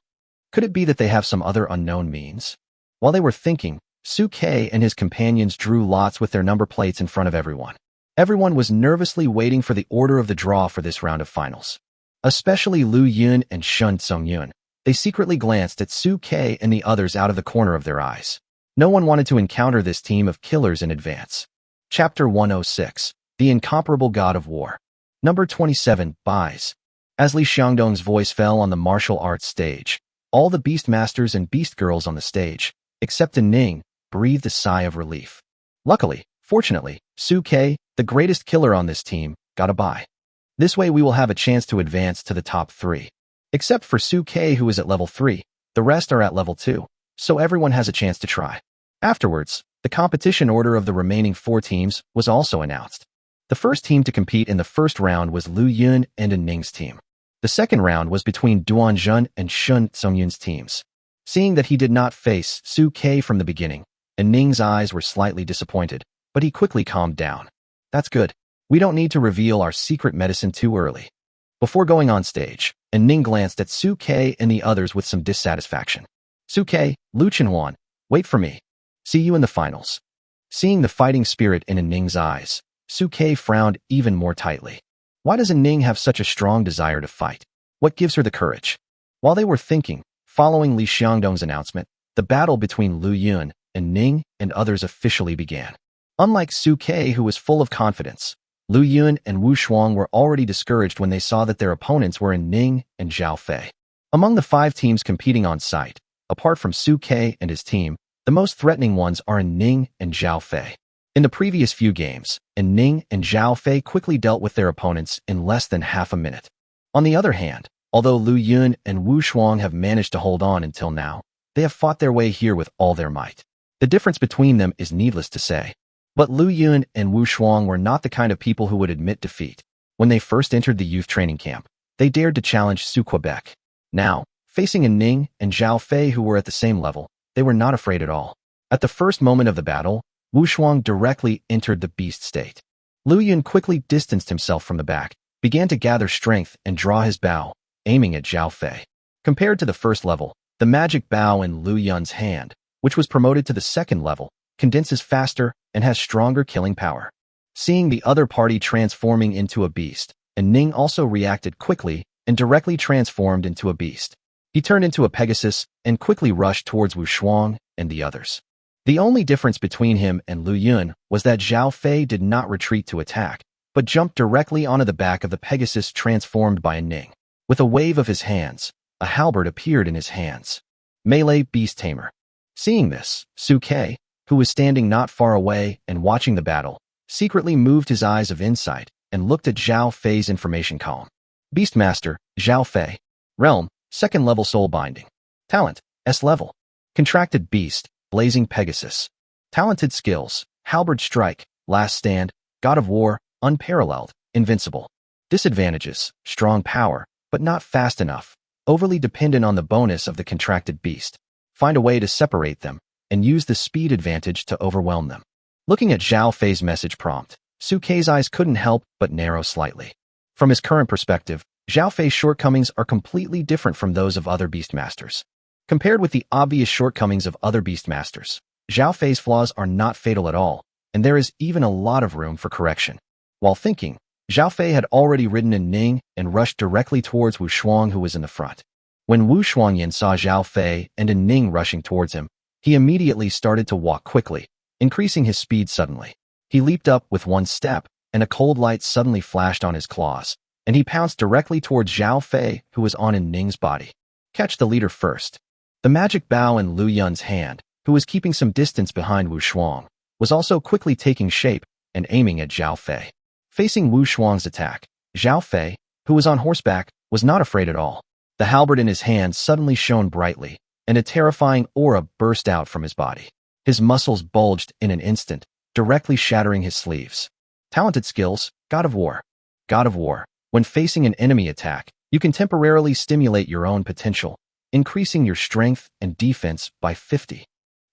Could it be that they have some other unknown means? While they were thinking, Suke and his companions drew lots with their number plates in front of everyone. Everyone was nervously waiting for the order of the draw for this round of finals. Especially Lu Yun and Shun Tsung-yun. They secretly glanced at Suke and the others out of the corner of their eyes. No one wanted to encounter this team of killers in advance. Chapter 106, The Incomparable God of War. Number 27, Buys. As Li Xiangdong's voice fell on the martial arts stage, all the beastmasters and beast girls on the stage, except An Ning, breathed a sigh of relief. Luckily, fortunately, Suke, the greatest killer on this team, got a bye. This way we will have a chance to advance to the top 3. Except for Suke, who is at level 3, the rest are at level 2, so everyone has a chance to try. Afterwards, the competition order of the remaining 4 teams was also announced. The first team to compete in the first round was Lu Yun and An Ning's team. The second round was between Duan Jun and Shun Tsung-yun's teams. Seeing that he did not face Suke from the beginning, An Ning's eyes were slightly disappointed, but he quickly calmed down. That's good. We don't need to reveal our secret medicine too early. Before going on stage, An Ning glanced at Suke and the others with some dissatisfaction. Suke, Lu Qinhuan, wait for me. See you in the finals. Seeing the fighting spirit in An Ning's eyes, Suke frowned even more tightly. Why does An Ning have such a strong desire to fight? What gives her the courage? While they were thinking, following Li Xiangdong's announcement, the battle between Lu Yun, An Ning, and others officially began. Unlike Suke, who was full of confidence, Lu Yun and Wu Shuang were already discouraged when they saw that their opponents were An Ning and Zhao Fei. Among the 5 teams competing on site, apart from Suke and his team, the most threatening ones are An Ning and Zhao Fei. In the previous few games, An Ning and Zhao Fei quickly dealt with their opponents in less than half a minute. On the other hand, although Lu Yun and Wu Shuang have managed to hold on until now, they have fought their way here with all their might. The difference between them is needless to say. But Lu Yun and Wu Shuang were not the kind of people who would admit defeat. When they first entered the youth training camp, they dared to challenge Su Quebec. Now, facing An Ning and Zhao Fei, who were at the same level, they were not afraid at all. At the first moment of the battle, Wu Shuang directly entered the beast state. Lu Yun quickly distanced himself from the back, began to gather strength and draw his bow, aiming at Zhao Fei. Compared to the first level, the magic bow in Lu Yun's hand, which was promoted to the second level, condenses faster and has stronger killing power. Seeing the other party transforming into a beast, An Ning also reacted quickly and directly transformed into a beast. He turned into a Pegasus and quickly rushed towards Wu Shuang and the others. The only difference between him and Lu Yun was that Zhao Fei did not retreat to attack, but jumped directly onto the back of the Pegasus transformed by An Ning. With a wave of his hands, a halberd appeared in his hands. Melee Beast Tamer. Seeing this, Suke, who was standing not far away and watching the battle, secretly moved his eyes of insight and looked at Zhao Fei's information column. Beastmaster, Zhao Fei. Realm, Second level soul binding. Talent, S level. Contracted beast, blazing Pegasus. Talented skills, halberd strike, last stand, god of war, unparalleled, invincible. Disadvantages, strong power, but not fast enough, overly dependent on the bonus of the contracted beast. Find a way to separate them, and use the speed advantage to overwhelm them. Looking at Zhao Fei's message prompt, Su Kei's eyes couldn't help but narrow slightly. From his current perspective, Zhao Fei's shortcomings are completely different from those of other beastmasters. Compared with the obvious shortcomings of other beastmasters, Zhao Fei's flaws are not fatal at all, and there is even a lot of room for correction. While thinking, Zhao Fei had already ridden An Ning and rushed directly towards Wu Shuang, who was in the front. When Wu Shuangyan saw Zhao Fei and An Ning rushing towards him, he immediately started to walk quickly, increasing his speed suddenly. He leaped up with one step, and a cold light suddenly flashed on his claws, and he pounced directly towards Zhao Fei, who was on An Ning's body. Catch the leader first. The magic bow in Lu Yun's hand, who was keeping some distance behind Wu Shuang, was also quickly taking shape and aiming at Zhao Fei. Facing Wu Shuang's attack, Zhao Fei, who was on horseback, was not afraid at all. The halberd in his hand suddenly shone brightly, and a terrifying aura burst out from his body. His muscles bulged in an instant, directly shattering his sleeves. Talented skills, God of War. God of War. When facing an enemy attack, you can temporarily stimulate your own potential, increasing your strength and defense by 50.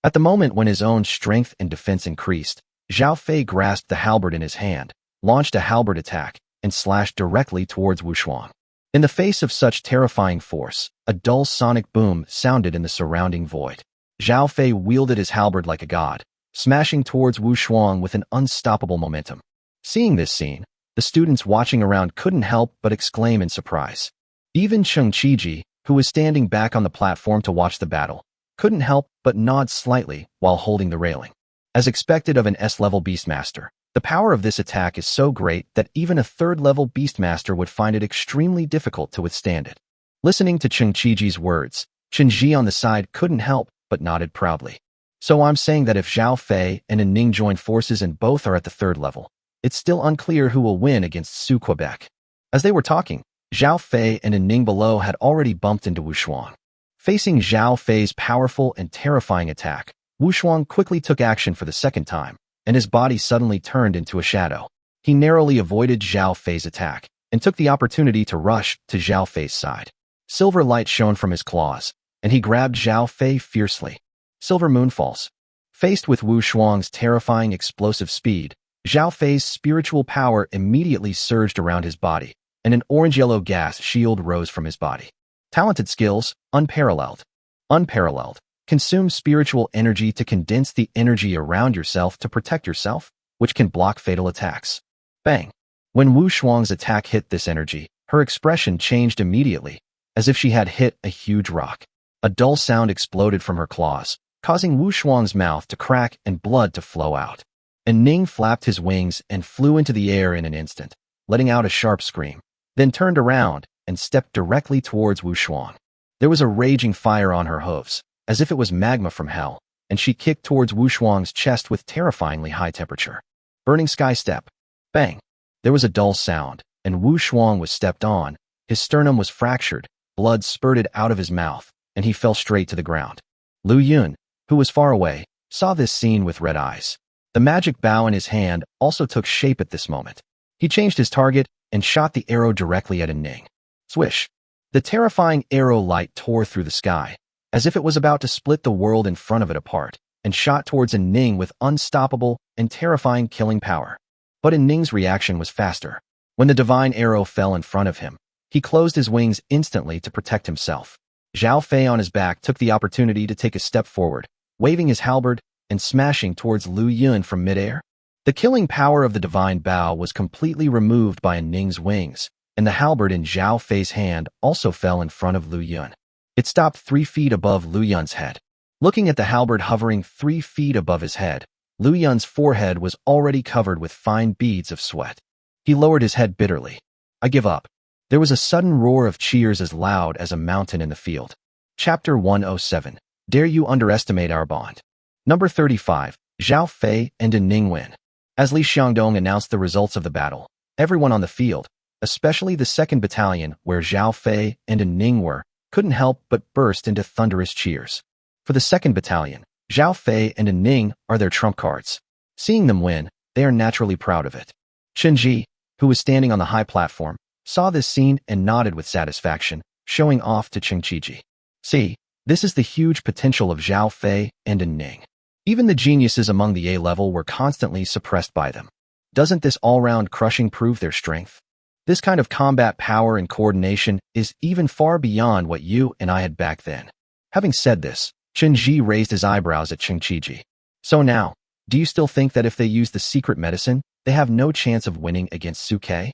At the moment when his own strength and defense increased, Zhao Fei grasped the halberd in his hand, launched a halberd attack, and slashed directly towards Wu Shuang. In the face of such terrifying force, a dull sonic boom sounded in the surrounding void. Zhao Fei wielded his halberd like a god, smashing towards Wu Shuang with an unstoppable momentum. Seeing this scene, the students watching around couldn't help but exclaim in surprise. Even Cheng Qiji, who was standing back on the platform to watch the battle, couldn't help but nod slightly while holding the railing. As expected of an S-level beastmaster, the power of this attack is so great that even a third-level beastmaster would find it extremely difficult to withstand it. Listening to Cheng Qiji's words, Chen Ji on the side couldn't help but nodded proudly. So I'm saying that if Zhao Fei and An Ning join forces and both are at the third level, it's still unclear who will win against Su Quebec. As they were talking, Zhao Fei and An Ning below had already bumped into Wu Shuang. Facing Zhao Fei's powerful and terrifying attack, Wu Shuang quickly took action for the second time, and his body suddenly turned into a shadow. He narrowly avoided Zhao Fei's attack and took the opportunity to rush to Zhao Fei's side. Silver light shone from his claws, and he grabbed Zhao Fei fiercely. Silver moonfalls. Faced with Wu Shuang's terrifying explosive speed, Zhao Fei's spiritual power immediately surged around his body, and an orange-yellow gas shield rose from his body. Talented skills, unparalleled. Unparalleled. Consume spiritual energy to condense the energy around yourself to protect yourself, which can block fatal attacks. Bang. When Wu Shuang's attack hit this energy, her expression changed immediately, as if she had hit a huge rock. A dull sound exploded from her claws, causing Wu Shuang's mouth to crack and blood to flow out. An Ning flapped his wings and flew into the air in an instant, letting out a sharp scream, then turned around and stepped directly towards Wu Shuang. There was a raging fire on her hooves, as if it was magma from hell, and she kicked towards Wu Shuang's chest with terrifyingly high temperature. Burning sky step. Bang. There was a dull sound, and Wu Shuang was stepped on. His sternum was fractured, blood spurted out of his mouth, and he fell straight to the ground. Lu Yun, who was far away, saw this scene with red eyes. The magic bow in his hand also took shape at this moment. He changed his target and shot the arrow directly at An Ning. Swish. The terrifying arrow light tore through the sky, as if it was about to split the world in front of it apart, and shot towards An Ning with unstoppable and terrifying killing power. But An Ning's reaction was faster. When the divine arrow fell in front of him, he closed his wings instantly to protect himself. Zhao Fei on his back took the opportunity to take a step forward, waving his halberd and smashing towards Lu Yun from midair. The killing power of the divine bow was completely removed by An Ning's wings, and the halberd in Zhao Fei's hand also fell in front of Lu Yun. It stopped 3 feet above Lu Yun's head. Looking at the halberd hovering 3 feet above his head, Lu Yun's forehead was already covered with fine beads of sweat. He lowered his head bitterly. I give up. There was a sudden roar of cheers as loud as a mountain in the field. Chapter 107. Dare you underestimate our bond? Number 35. Zhao Fei and An Ning win. As Li Xiangdong announced the results of the battle, everyone on the field, especially the 2nd Battalion where Zhao Fei and An Ning were, couldn't help but burst into thunderous cheers. For the 2nd Battalion, Zhao Fei and An Ning are their trump cards. Seeing them win, they are naturally proud of it. Chen Ji, who was standing on the high platform, saw this scene and nodded with satisfaction, showing off to Chen Qiji. See, this is the huge potential of Zhao Fei and An Ning. Even the geniuses among the A level were constantly suppressed by them. Doesn't this all-round crushing prove their strength? This kind of combat power and coordination is even far beyond what you and I had back then. Having said this, Chen Ji raised his eyebrows at Chen Qiji. So now, do you still think that if they use the secret medicine, they have no chance of winning against Suke?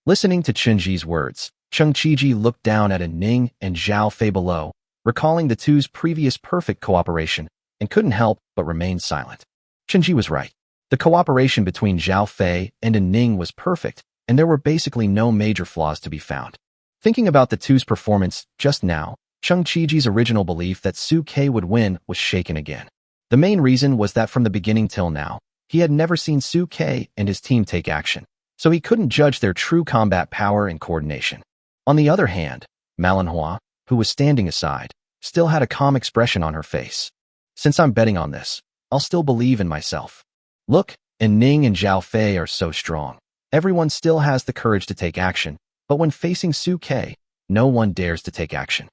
Listening to Chen Ji's words, Chen Qiji looked down at An Ning and Zhao Fei below, recalling the two's previous perfect cooperation, and couldn't help but remain silent. Chen Ji was right. The cooperation between Zhao Fei and An Ning was perfect, and there were basically no major flaws to be found. Thinking about the two's performance just now, Chen Qiji's original belief that Suke would win was shaken again. The main reason was that from the beginning till now, he had never seen Suke and his team take action, so he couldn't judge their true combat power and coordination. On the other hand, manhwa, who was standing aside, still had a calm expression on her face. Since I'm betting on this, I'll still believe in myself. Look, An Ning and Zhao Fei are so strong. Everyone still has the courage to take action, but when facing Suke, no one dares to take action.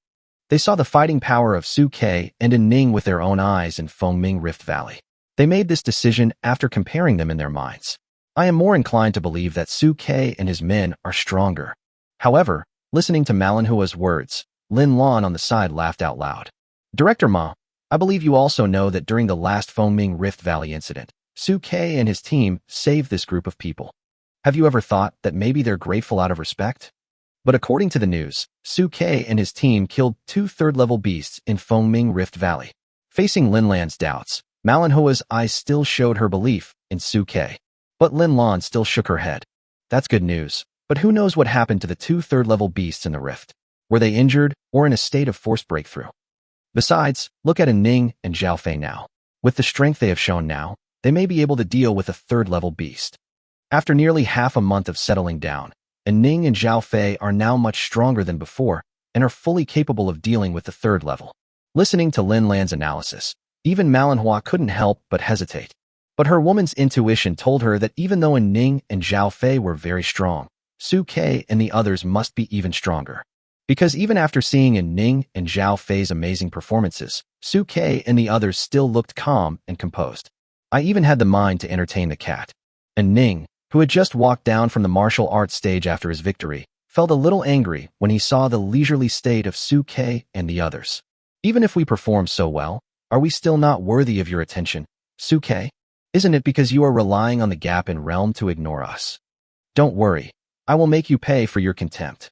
They saw the fighting power of Suke and An Ning with their own eyes in Fengming Rift Valley. They made this decision after comparing them in their minds. I am more inclined to believe that Suke and his men are stronger. However, listening to Manhwa's words, Lin Lan on the side laughed out loud. Director Ma, I believe you also know that during the last Fengming Rift Valley incident, Suke and his team saved this group of people. Have you ever thought that maybe they're grateful out of respect? But according to the news, Suke and his team killed 2 third-level beasts in Fengming Rift Valley. Facing Lin Lan's doubts, Manhwa's eyes still showed her belief in Suke. But Lin Lan still shook her head. That's good news, but who knows what happened to the 2 third-level beasts in the rift? Were they injured or in a state of forced breakthrough? Besides, look at An Ning and Zhao Fei now. With the strength they have shown now, they may be able to deal with a 3rd-level beast. After nearly half a month of settling down, An Ning and Zhao Fei are now much stronger than before and are fully capable of dealing with the 3rd level. Listening to Lin Lan's analysis, even Manhwa couldn't help but hesitate. But her woman's intuition told her that even though An Ning and Zhao Fei were very strong, Suke and the others must be even stronger. Because even after seeing An Ning and Zhao Fei's amazing performances, Suke and the others still looked calm and composed. I even had the mind to entertain the cat. An Ning, who had just walked down from the martial arts stage after his victory, felt a little angry when he saw the leisurely state of Suke and the others. Even if we perform so well, are we still not worthy of your attention, Suke? Isn't it because you are relying on the gap in realm to ignore us? Don't worry, I will make you pay for your contempt.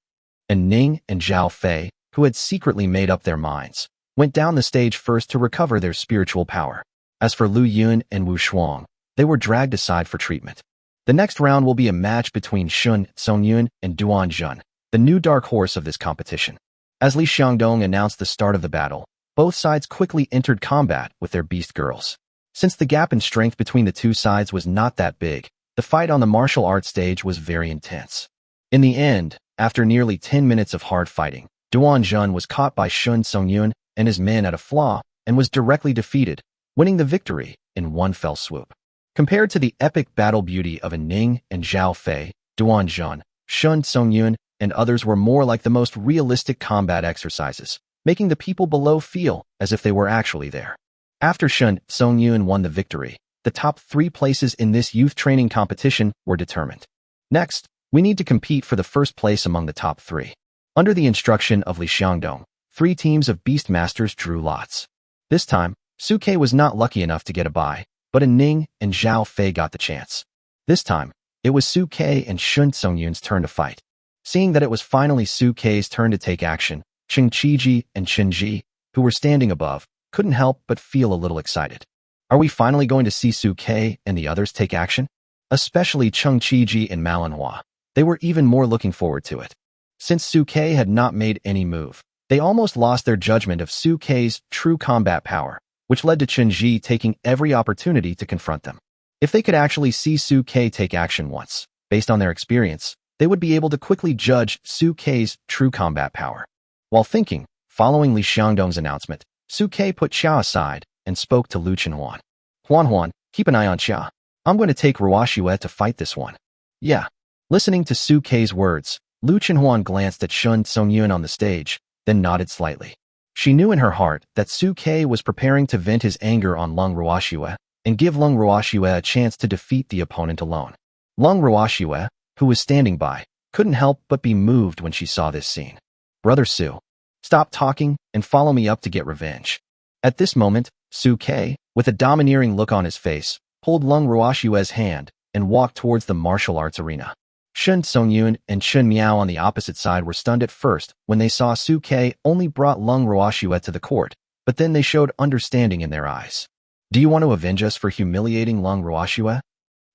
An Ning and Zhao Fei, who had secretly made up their minds, went down the stage first to recover their spiritual power. As for Lu Yun and Wu Shuang, they were dragged aside for treatment. The next round will be a match between Shun Songyun and Duan Jun, the new dark horse of this competition. As Li Xiangdong announced the start of the battle, both sides quickly entered combat with their beast girls. Since the gap in strength between the two sides was not that big, the fight on the martial arts stage was very intense. In the end, after nearly 10 minutes of hard fighting, Duan Jun was caught by Shun Songyun and his men at a flaw and was directly defeated, winning the victory in one fell swoop. Compared to the epic battle beauty of An Ning and Zhao Fei, Duan Jun, Shun Songyun, and others were more like the most realistic combat exercises, making the people below feel as if they were actually there. After Shun Songyun won the victory, the top 3 places in this youth training competition were determined. Next, we need to compete for the first place among the top 3. Under the instruction of Li Xiangdong, 3 teams of beastmasters drew lots. This time, Suke was not lucky enough to get a bye, but An Ning and Zhao Fei got the chance. This time, it was Suke and Shun Songyun's turn to fight. Seeing that it was finally Suke's turn to take action, Chen Qiji and Chen Ji, who were standing above, couldn't help but feel a little excited. Are we finally going to see Suke and the others take action? Especially Chen Qiji and Manhwa. They were even more looking forward to it. Since Suke had not made any move, they almost lost their judgment of Suke's true combat power, which led to Chen Ji taking every opportunity to confront them. If they could actually see Suke take action once, based on their experience, they would be able to quickly judge Suke's true combat power. While thinking, Following Li Xiangdong's announcement, Su Ke put Xia aside and spoke to Lu Chenhuan. Huan, keep an eye on Xia. I'm going to take Ruoxue to fight this one. Yeah. Listening to Su Ke's words, Lu Chenhuan glanced at Shun Songyun on the stage, then nodded slightly. She knew in her heart that Su Ke was preparing to vent his anger on Lung Ruoxue and give Lung Ruoxue a chance to defeat the opponent alone. Lung Ruoxue, who was standing by, couldn't help but be moved when she saw this scene. Brother Su, stop talking and follow me up to get revenge. At this moment, Su Ke, with a domineering look on his face, pulled Lung Ruoxue's hand and walked towards the martial arts arena. Shun Songyun and Chun Miao on the opposite side were stunned at first when they saw Su Ke only brought Lung Ruoxue to the court, but then they showed understanding in their eyes. Do you want to avenge us for humiliating Lung Ruoxue?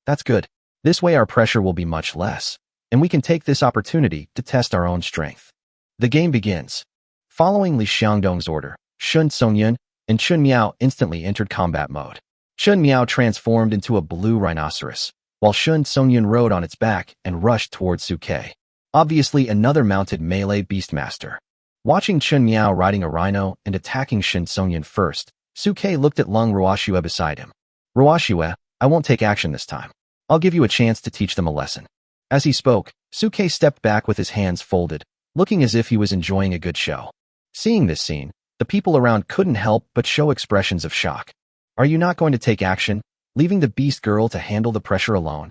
That's good. This way our pressure will be much less, and we can take this opportunity to test our own strength. The game begins. Following Li Xiangdong's order, Shun Songyun and Chun Miao instantly entered combat mode. Chun Miao transformed into a blue rhinoceros, while Shun Songyun rode on its back and rushed towards Su Ke. Obviously another mounted melee beastmaster. Watching Chun Miao riding a rhino and attacking Shun Songyun first, Su Ke looked at Lung Ruoxue beside him. Ruoxue, I won't take action this time. I'll give you a chance to teach them a lesson. As he spoke, Su Ke stepped back with his hands folded, looking as if he was enjoying a good show. Seeing this scene, the people around couldn't help but show expressions of shock. Are you not going to take action, leaving the beast girl to handle the pressure alone?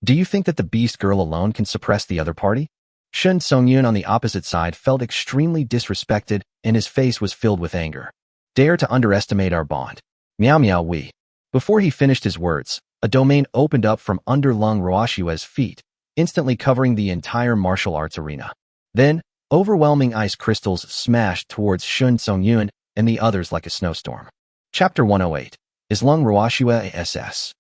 Do you think that the beast girl alone can suppress the other party? Shun Songyun on the opposite side felt extremely disrespected and his face was filled with anger. Dare to underestimate our bond. Miao Miao Wei. Before he finished his words, a domain opened up from under Lung Ruoxue's feet, instantly covering the entire martial arts arena. Then, overwhelming ice crystals smashed towards Shun Songyun and the others like a snowstorm. Chapter 108. Is Lung Ruoxue a SS?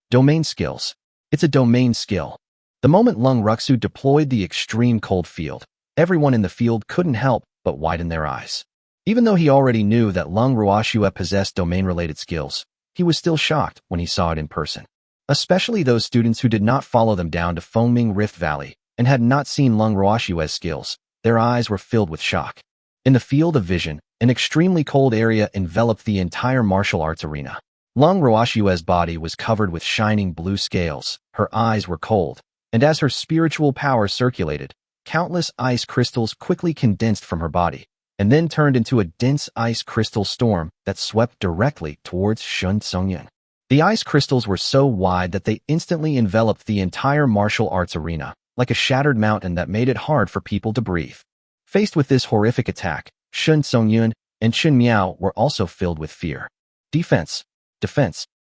Domain skills. It's a domain skill. The moment Lung Ruoxue deployed the extreme cold field, everyone in the field couldn't help but widen their eyes. Even though he already knew that Lung Ruoxue possessed domain-related skills, he was still shocked when he saw it in person. Especially those students who did not follow them down to Fengming Rift Valley and had not seen Lung Ruoxue's skills, their eyes were filled with shock. In the field of vision, an extremely cold area enveloped the entire martial arts arena. Lung Ruoxue's body was covered with shining blue scales, her eyes were cold, and as her spiritual power circulated, countless ice crystals quickly condensed from her body, and then turned into a dense ice crystal storm that swept directly towards Shun Songyun. The ice crystals were so wide that they instantly enveloped the entire martial arts arena, like a shattered mountain that made it hard for people to breathe. Faced with this horrific attack, Shun Songyun and Chun Miao were also filled with fear. Defense.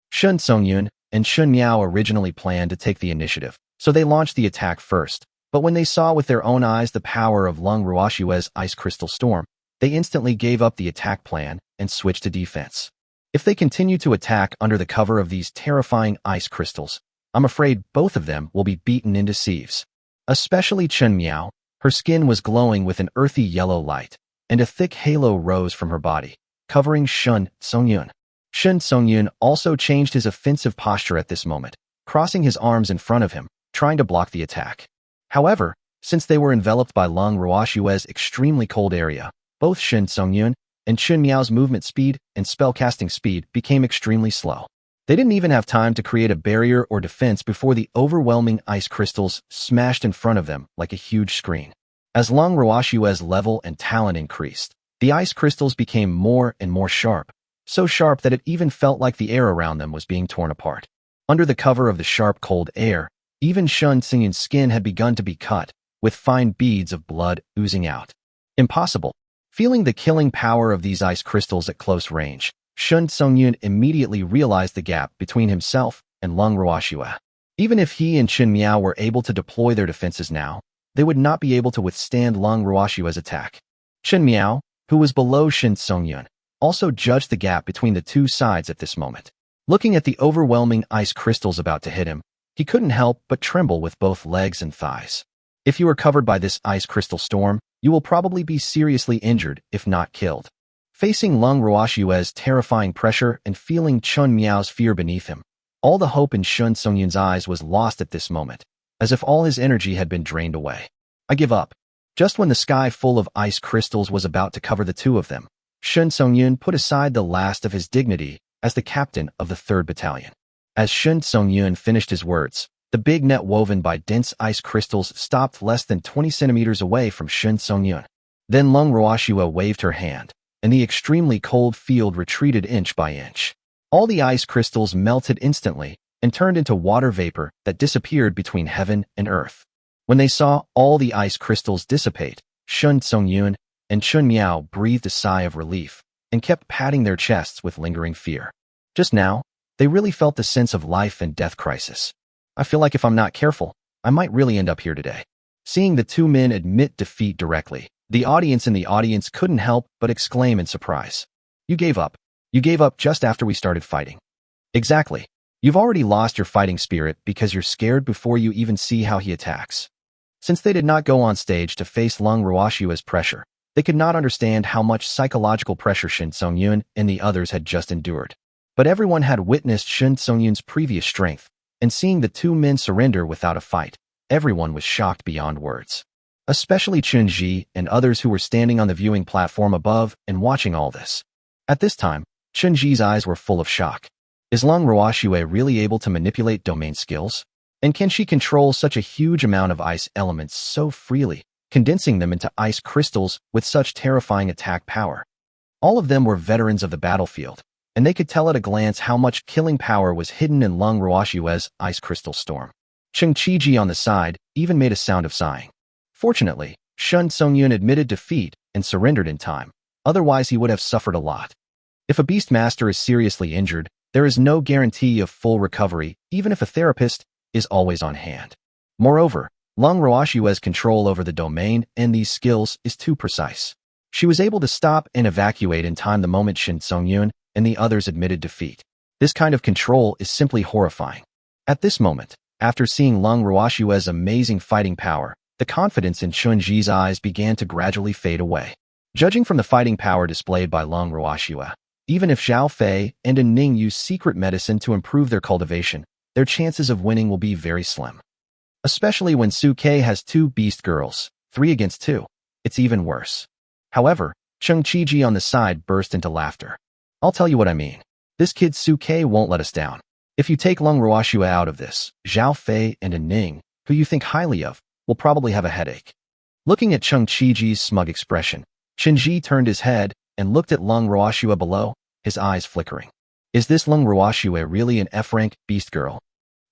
Shun Songyun and Chun Miao originally planned to take the initiative, so they launched the attack first, but when they saw with their own eyes the power of Lung Ruoxue's ice crystal storm, they instantly gave up the attack plan and switched to defense. If they continue to attack under the cover of these terrifying ice crystals, I'm afraid both of them will be beaten into sieves. Especially Chun Miao, her skin was glowing with an earthy yellow light, and a thick halo rose from her body, covering Shun Songyun. Shun Songyun also changed his offensive posture at this moment, crossing his arms in front of him, trying to block the attack. However, since they were enveloped by Lung Ruoxue's extremely cold area, both Shun Songyun and Chun Miao's movement speed and spellcasting speed became extremely slow. They didn't even have time to create a barrier or defense before the overwhelming ice crystals smashed in front of them like a huge screen. As Lung Ruoxue's level and talent increased, the ice crystals became more and more sharp, so sharp that it even felt like the air around them was being torn apart. Under the cover of the sharp cold air, even Shun Songyun's skin had begun to be cut, with fine beads of blood oozing out. Impossible. Feeling the killing power of these ice crystals at close range, Shun Songyun immediately realized the gap between himself and Lung Ruoxue. Even if he and Chun Miao were able to deploy their defenses now, they would not be able to withstand Lung Ruoxue's attack. Chun Miao, who was below Shun Songyun, also judged the gap between the two sides at this moment. Looking at the overwhelming ice crystals about to hit him, he couldn't help but tremble with both legs and thighs. If you are covered by this ice crystal storm, you will probably be seriously injured, if not killed. Facing Lung Ruoxue's terrifying pressure and feeling Chun Miao's fear beneath him, all the hope in Shun Songyun's eyes was lost at this moment, as if all his energy had been drained away. I give up. Just when the sky full of ice crystals was about to cover the two of them, Shun Songyun put aside the last of his dignity as the captain of the 3rd Battalion. As Shun Songyun finished his words, the big net woven by dense ice crystals stopped less than 20 centimeters away from Shun Songyun. Then Lung Ruoshua waved her hand, and the extremely cold field retreated inch by inch. All the ice crystals melted instantly and turned into water vapor that disappeared between heaven and earth. When they saw all the ice crystals dissipate, Shun Songyun and Chun Miao breathed a sigh of relief and kept patting their chests with lingering fear. Just now, they really felt the sense of life and death crisis. I feel like if I'm not careful, I might really end up here today. Seeing the two men admit defeat directly, the audience couldn't help but exclaim in surprise. You gave up. You gave up just after we started fighting. Exactly. You've already lost your fighting spirit because you're scared before you even see how he attacks. Since they did not go on stage to face Lung Ruoshua's pressure, they could not understand how much psychological pressure Shin Songyun and the others had just endured. But everyone had witnessed Shin Songyun's previous strength, and seeing the two men surrender without a fight, everyone was shocked beyond words. Especially Chun Ji and others who were standing on the viewing platform above and watching all this. At this time, Chun Ji's eyes were full of shock. Is Lung Ruoshua really able to manipulate domain skills? And can she control such a huge amount of ice elements so freely, condensing them into ice crystals with such terrifying attack power? All of them were veterans of the battlefield, and they could tell at a glance how much killing power was hidden in Lung Ruoshua's ice crystal storm. Cheng Qiji on the side even made a sound of sighing. Fortunately, Shun Songyun admitted defeat and surrendered in time, otherwise he would have suffered a lot. If a beastmaster is seriously injured, there is no guarantee of full recovery, even if a therapist is always on hand. Moreover, Lung Ruoshua's control over the domain and these skills is too precise. She was able to stop and evacuate in time the moment Shin Songyun and the others admitted defeat. This kind of control is simply horrifying. At this moment, after seeing Lung Ruoshua's amazing fighting power, the confidence in Chun Ji's eyes began to gradually fade away. Judging from the fighting power displayed by Lung Ruoshua, even if Zhao Fei and An Ning use secret medicine to improve their cultivation, their chances of winning will be very slim. Especially when Su Ke has 2 beast girls, 3 against 2. It's even worse. However, Cheng Qiji on the side burst into laughter. I'll tell you what I mean. This kid Su Ke won't let us down. If you take Lung Ruoshua out of this, Zhao Fei and An Ning, who you think highly of, will probably have a headache. Looking at Cheng Qiji's smug expression, Chen Ji turned his head and looked at Lung Ruoshua below, his eyes flickering. Is this Lung Ruoshua really an F-rank beast girl?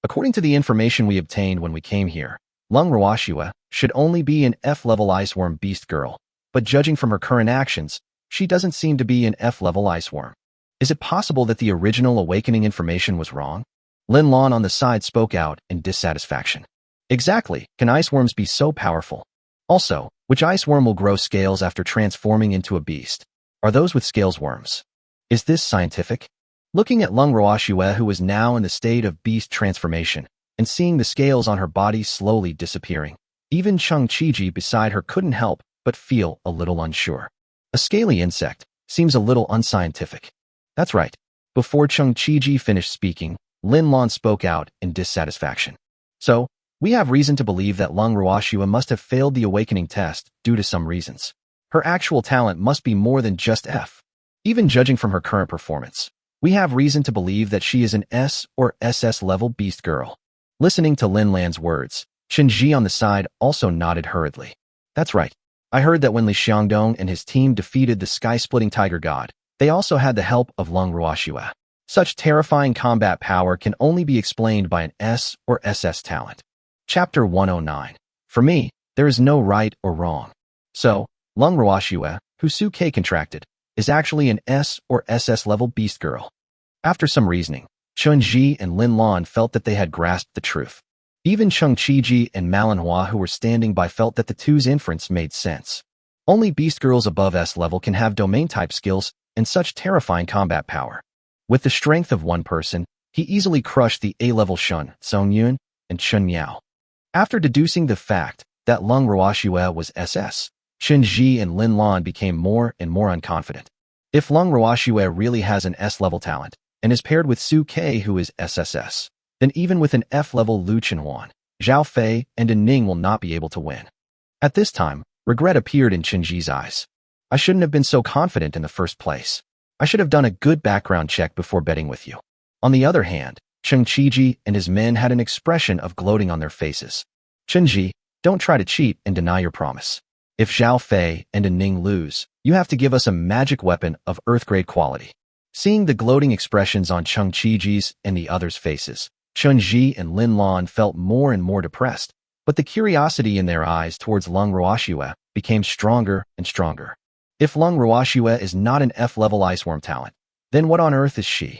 According to the information we obtained when we came here, Lung Ruoshua should only be an F-level iceworm beast girl, but judging from her current actions, she doesn't seem to be an F-level iceworm. Is it possible that the original awakening information was wrong? Lin Lan on the side spoke out in dissatisfaction. Exactly, can iceworms be so powerful? Also, which iceworm will grow scales after transforming into a beast? Are those with scales worms? Is this scientific? Looking at Lung Ruoshua, who was now in the state of beast transformation, and seeing the scales on her body slowly disappearing, even Cheng Qiji beside her couldn't help but feel a little unsure. A scaly insect seems a little unscientific. That's right. Before Cheng Qiji finished speaking, Lin Lan spoke out in dissatisfaction. So, we have reason to believe that Lung Ruoshua must have failed the awakening test due to some reasons. Her actual talent must be more than just F. Even judging from her current performance, we have reason to believe that she is an S or SS level beast girl. Listening to Lin Lan's words, Chen Ji on the side also nodded hurriedly. That's right. I heard that when Li Xiangdong and his team defeated the sky-splitting tiger god, they also had the help of Lung Ruoshua. Such terrifying combat power can only be explained by an S or SS talent. Chapter 109. For me, there is no right or wrong. So, Lung Ruoshua, who Su Ke contracted, is actually an S or SS level beast girl. After some reasoning, Chun Ji and Lin Lan felt that they had grasped the truth. Even Cheng Qiji and Manhwa, who were standing by, felt that the two's inference made sense. Only beast girls above S level can have domain-type skills and such terrifying combat power. With the strength of one person, he easily crushed the A-level Shun Songyun and Chun Miao. After deducing the fact that Lung Ruoshua was SS, Chen Ji and Lin Lan became more and more unconfident. If Lung Ruoshua really has an S-level talent and is paired with Su Ke, who is SSS, then even with an F-level Lu Chenhuan, Zhao Fei and An Ning will not be able to win. At this time, Regret appeared in Chenji's eyes. I shouldn't have been so confident in the first place. I should have done a good background check before betting with you. On the other hand, Chen Qiji and his men had an expression of gloating on their faces. Chenji, don't try to cheat and deny your promise. If Zhao Fei and An Ning lose, you have to give us a magic weapon of Earth-grade quality. Seeing the gloating expressions on Chen Qiji's and the others' faces, Chen Ji and Lin Lan felt more and more depressed, but the curiosity in their eyes towards Lung Ruoxue became stronger and stronger. If Lung Ruoxue is not an F-level iceworm talent, then what on earth is she?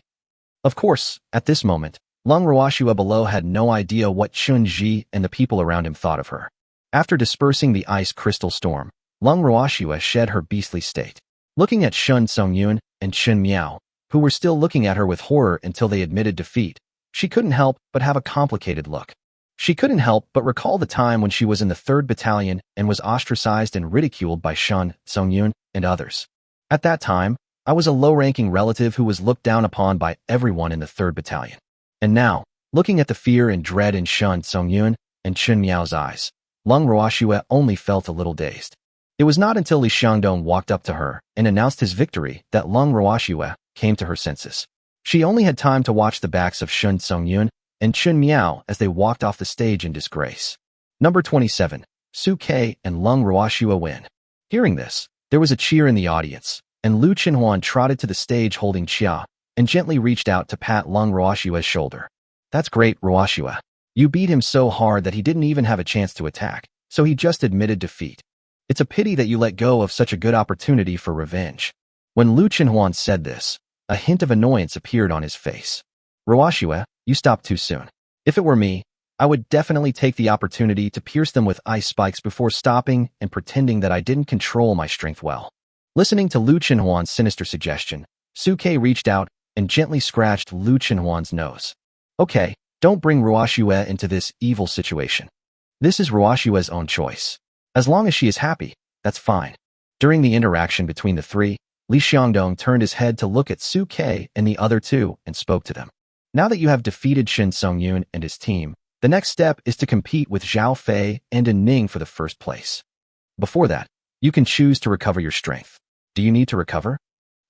Of course, at this moment, Lung Ruoxue below had no idea what Chun Ji and the people around him thought of her. After dispersing the ice crystal storm, Lung Ruoxue shed her beastly state. Looking at Shun Songyun and Chun Miao, who were still looking at her with horror until they admitted defeat, she couldn't help but have a complicated look. She couldn't help but recall the time when she was in the 3rd Battalion and was ostracized and ridiculed by Shun Songyun and others. At that time, I was a low-ranking relative who was looked down upon by everyone in the 3rd Battalion. And now, looking at the fear and dread in Shun Songyun and Chun Miao's eyes, Lung Ruoxue only felt a little dazed. It was not until Li Xiangdong walked up to her and announced his victory that Lung Ruoxue came to her senses. She only had time to watch the backs of Shun Songyun and Chun Miao as they walked off the stage in disgrace. Number 27, Su Ke and Lung Ruoxue win. Hearing this, there was a cheer in the audience, and Lu Qinhuan trotted to the stage holding Xia and gently reached out to pat Lung Ruoxue's shoulder. That's great, Ruoxue. You beat him so hard that he didn't even have a chance to attack, so he just admitted defeat. It's a pity that you let go of such a good opportunity for revenge. When Lu Qinhuan said this, a hint of annoyance appeared on his face. Ruoxue, you stopped too soon. If it were me, I would definitely take the opportunity to pierce them with ice spikes before stopping and pretending that I didn't control my strength well. Listening to Lu Qinhuan's sinister suggestion, Su Ke reached out and gently scratched Lu Qinhuan's nose. Okay, don't bring Ruoxue into this evil situation. This is Ruoxue's own choice. As long as she is happy, that's fine. During the interaction between the three, Li Xiangdong turned his head to look at Su Ke and the other two and spoke to them. Now that you have defeated Shin Songyun and his team, the next step is to compete with Zhao Fei and An Ning for the first place. Before that, you can choose to recover your strength. Do you need to recover?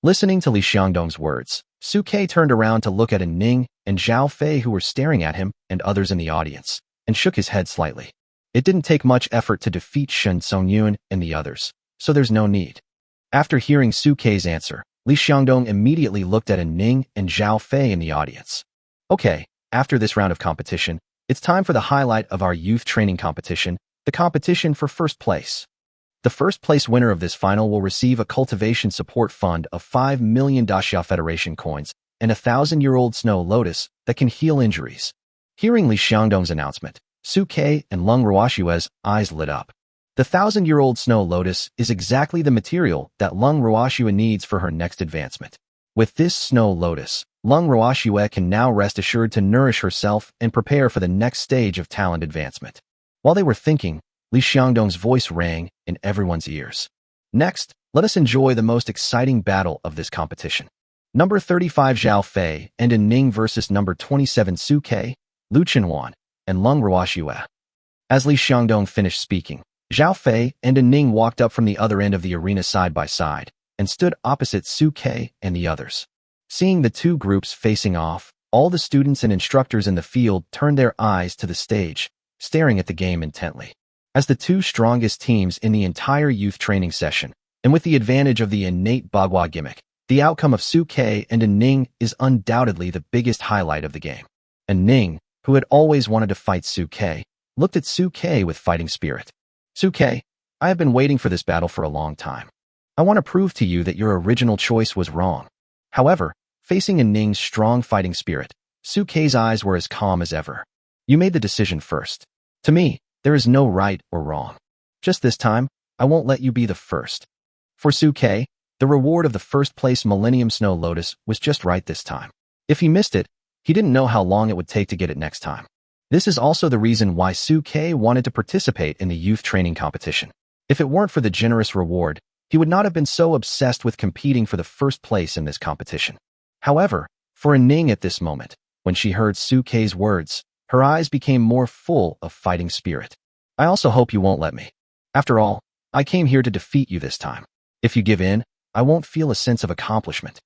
Listening to Li Xiangdong's words, Su Ke turned around to look at An Ning and Zhao Fei who were staring at him and others in the audience, and shook his head slightly. It didn't take much effort to defeat Shin Songyun and the others, so there's no need. After hearing Su Ke's answer, Li Xiangdong immediately looked at An Ning and Zhao Fei in the audience. Okay, after this round of competition, it's time for the highlight of our youth training competition, the competition for first place. The first place winner of this final will receive a cultivation support fund of 5 million Daxia Federation coins and a 1,000-year-old snow lotus that can heal injuries. Hearing Li Xiangdong's announcement, Su Ke and Lung Ruoxue's eyes lit up. The 1,000-year-old snow lotus is exactly the material that Lung Ruoxue needs for her next advancement. With this snow lotus, Lung Ruoxue can now rest assured to nourish herself and prepare for the next stage of talent advancement. While they were thinking, Li Xiangdong's voice rang in everyone's ears. Next, let us enjoy the most exciting battle of this competition. Number 35 Zhao Fei and An Ning versus number 27 Su Ke, Lu Qinhuan, and Lung Ruoxue. As Li Xiangdong finished speaking, Zhao Fei and An Ning walked up from the other end of the arena side by side and stood opposite Su Ke and the others. Seeing the two groups facing off, all the students and instructors in the field turned their eyes to the stage, staring at the game intently. As the two strongest teams in the entire youth training session, and with the advantage of the innate Bagua gimmick, the outcome of Su Ke and An Ning is undoubtedly the biggest highlight of the game. An Ning, who had always wanted to fight Su Ke, looked at Su Ke with fighting spirit. Su Ke, I have been waiting for this battle for a long time. I want to prove to you that your original choice was wrong. However, facing An Ning's strong fighting spirit, Su Ke's eyes were as calm as ever. You made the decision first. To me, there is no right or wrong. Just this time, I won't let you be the first. For Su Ke, the reward of the first place Millennium Snow Lotus was just right this time. If he missed it, he didn't know how long it would take to get it next time. This is also the reason why Su Ke wanted to participate in the youth training competition. If it weren't for the generous reward, he would not have been so obsessed with competing for the first place in this competition. However, for An Ning at this moment, when she heard Su Ke's words, her eyes became more full of fighting spirit. I also hope you won't let me. After all, I came here to defeat you this time. If you give in, I won't feel a sense of accomplishment.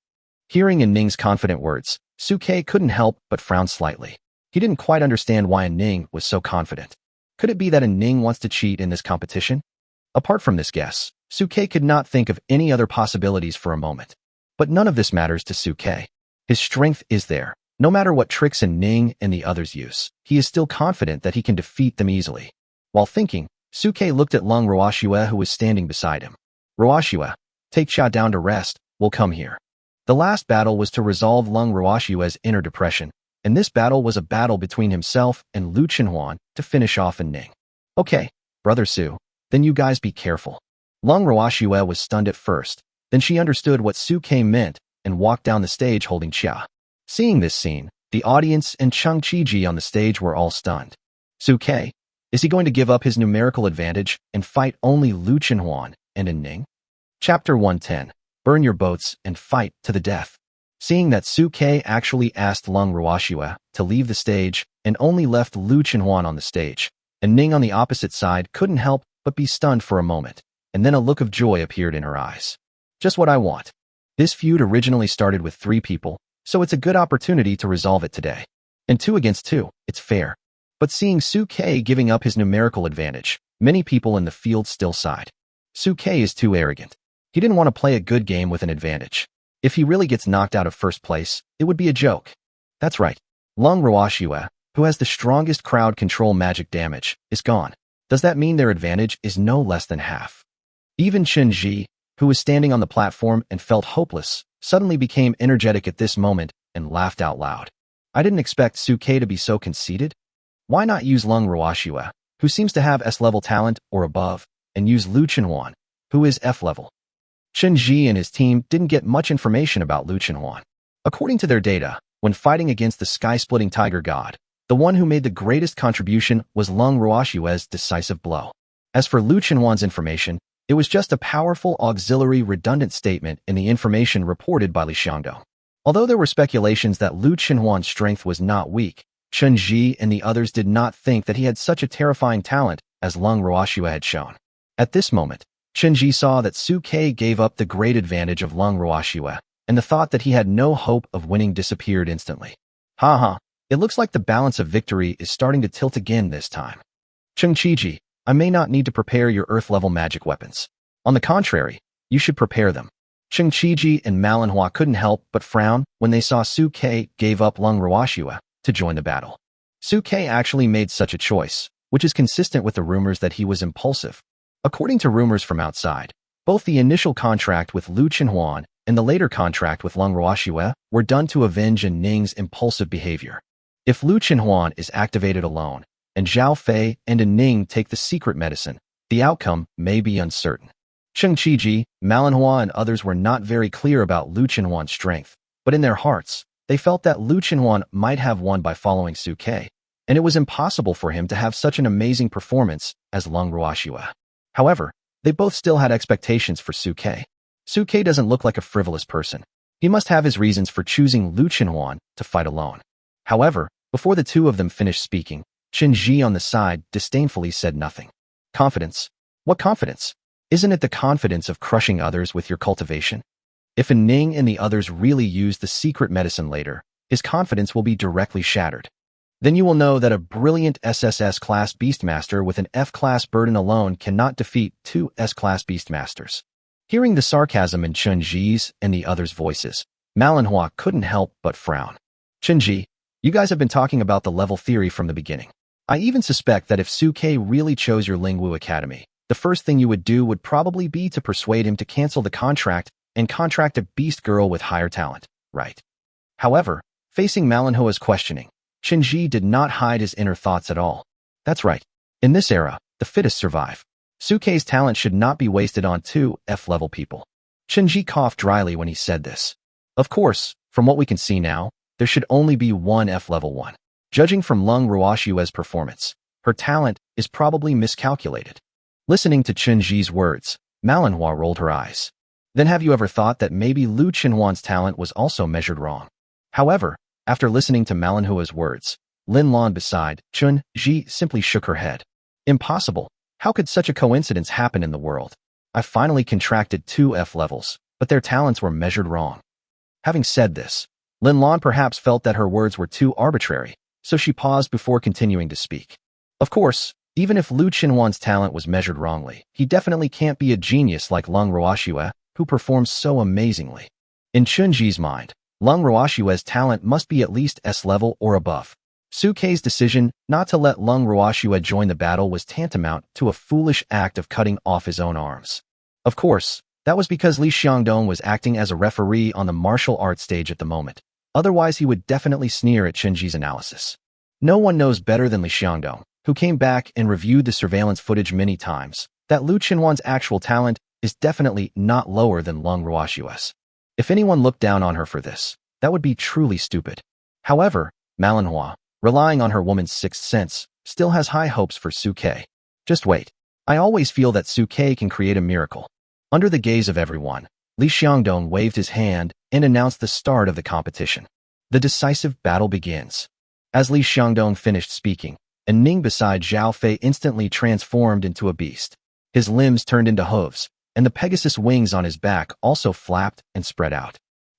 Hearing An Ning's confident words, Suke couldn't help but frown slightly. He didn't quite understand why An Ning was so confident. Could it be that An Ning wants to cheat in this competition? Apart from this guess, Suke could not think of any other possibilities for a moment. But none of this matters to Suke. His strength is there. No matter what tricks An Ning and the others use, he is still confident that he can defeat them easily. While thinking, Suke looked at Lung Ruoxue who was standing beside him. Ruoxue, take Xia down to rest, we'll come here. The last battle was to resolve Lung Ruoxue's inner depression, and this battle was a battle between himself and Lu Chenhuan to finish off An Ning. Okay, Brother Su, then you guys be careful. Lung Ruoxue was stunned at first, then she understood what Suke meant and walked down the stage holding Xia. Seeing this scene, the audience and Cheng Qiji on the stage were all stunned. Suke, is he going to give up his numerical advantage and fight only Lu Chenhuan and An Ning? Chapter 110. Burn your boats and fight to the death. Seeing that Suke actually asked Lung Ruoxue to leave the stage and only left Lu Chenhuan on the stage, An Ning on the opposite side couldn't help but be stunned for a moment, and then a look of joy appeared in her eyes. Just what I want. This feud originally started with 3 people, so it's a good opportunity to resolve it today. And 2 against 2, it's fair. But seeing Suke giving up his numerical advantage, many people in the field still sighed. Suke is too arrogant. He didn't want to play a good game with an advantage. If he really gets knocked out of first place, it would be a joke. That's right. Lung Ruoxue, who has the strongest crowd control magic damage, is gone. Does that mean their advantage is no less than half? Even Chen Ji, who was standing on the platform and felt hopeless, suddenly became energetic at this moment and laughed out loud. I didn't expect Suke to be so conceited. Why not use Lung Ruoxue, who seems to have S-level talent or above, and use Lu Chenhuan, who is F-level? Chen Ji and his team didn't get much information about Lu Chenhuan. According to their data, when fighting against the sky-splitting tiger god, the one who made the greatest contribution was Lung Ruoxue's decisive blow. As for Lu Chenhuan's information, it was just a powerful auxiliary redundant statement in the information reported by Li Xiangdou. Although there were speculations that Lu Chenhuan's strength was not weak, Chen Ji and the others did not think that he had such a terrifying talent as Lung Ruoxue had shown. At this moment, Chen Ji saw that Suke gave up the great advantage of Lung Ruoxue, and the thought that he had no hope of winning disappeared instantly. Ha, it looks like the balance of victory is starting to tilt again this time. Cheng Qiji, I may not need to prepare your Earth-level magic weapons. On the contrary, you should prepare them. Cheng Qiji and manhwa couldn't help but frown when they saw Suke gave up Lung Ruoxue to join the battle. Suke actually made such a choice, which is consistent with the rumors that he was impulsive. According to rumors from outside, both the initial contract with Lu Chenhuan and the later contract with Lung Ruoxue were done to avenge An Ning's impulsive behavior. If Lu Chenhuan is activated alone, and Zhao Fei and An Ning take the secret medicine, the outcome may be uncertain. Cheng Qiji, manhwa and others were not very clear about Lu Chenhuan's strength, but in their hearts, they felt that Lu Chenhuan might have won by following Suke, and it was impossible for him to have such an amazing performance as Lung Ruoxue. However, they both still had expectations for Suke. Suke doesn't look like a frivolous person. He must have his reasons for choosing Lu Chenhuan to fight alone. However, before the two of them finished speaking, Chen Ji on the side disdainfully said nothing. Confidence? What confidence? Isn't it the confidence of crushing others with your cultivation? If An Ning and the others really use the secret medicine later, his confidence will be directly shattered. Then you will know that a brilliant SSS class beastmaster with an F-class burden alone cannot defeat 2 S-class beastmasters. Hearing the sarcasm in Chen Ji's and the others' voices, manhwa couldn't help but frown. Chen Ji, you guys have been talking about the level theory from the beginning. I even suspect that if Suke really chose your Lingwu Academy, the first thing you would do would probably be to persuade him to cancel the contract and contract a beast girl with higher talent, right? However, facing manhwa's questioning, Chen Ji did not hide his inner thoughts at all. That's right. In this era, the fittest survive. Suke's talent should not be wasted on 2 F-level people. Chen Ji coughed dryly when he said this. Of course, from what we can see now, there should only be 1 F-level 1. Judging from Lung Ruoxue's performance, her talent is probably miscalculated. Listening to Chen Ji's words, manhwa rolled her eyes. Then have you ever thought that maybe Lu Chenhuan's talent was also measured wrong? However, after listening to manhwa's words, Lin Lan beside Chen Ji simply shook her head. Impossible. How could such a coincidence happen in the world? I finally contracted 2 F levels, but their talents were measured wrong. Having said this, Lin Lan perhaps felt that her words were too arbitrary, so she paused before continuing to speak. Of course, even if Lu Qinhuan's talent was measured wrongly, he definitely can't be a genius like Lung Ruoxue, who performs so amazingly. In Chunji's mind, Lung Ruoxue's talent must be at least S level or above. Su Kei's decision not to let Lung Ruoxue join the battle was tantamount to a foolish act of cutting off his own arms. Of course, that was because Li Xiangdong was acting as a referee on the martial arts stage at the moment. Otherwise, he would definitely sneer at Chunji's analysis. No one knows better than Li Xiangdong, who came back and reviewed the surveillance footage many times, that Lu Qinhuan's actual talent is definitely not lower than Lung Ruoxue's. If anyone looked down on her for this, that would be truly stupid. However, manhwa, relying on her woman's sixth sense, still has high hopes for Su Kei. Just wait. I always feel that Su Kei can create a miracle. Under the gaze of everyone, Li Xiangdong waved his hand and announced the start of the competition. The decisive battle begins. As Li Xiangdong finished speaking, An Ning beside Zhao Fei instantly transformed into a beast. His limbs turned into hooves, and the Pegasus wings on his back also flapped and spread out.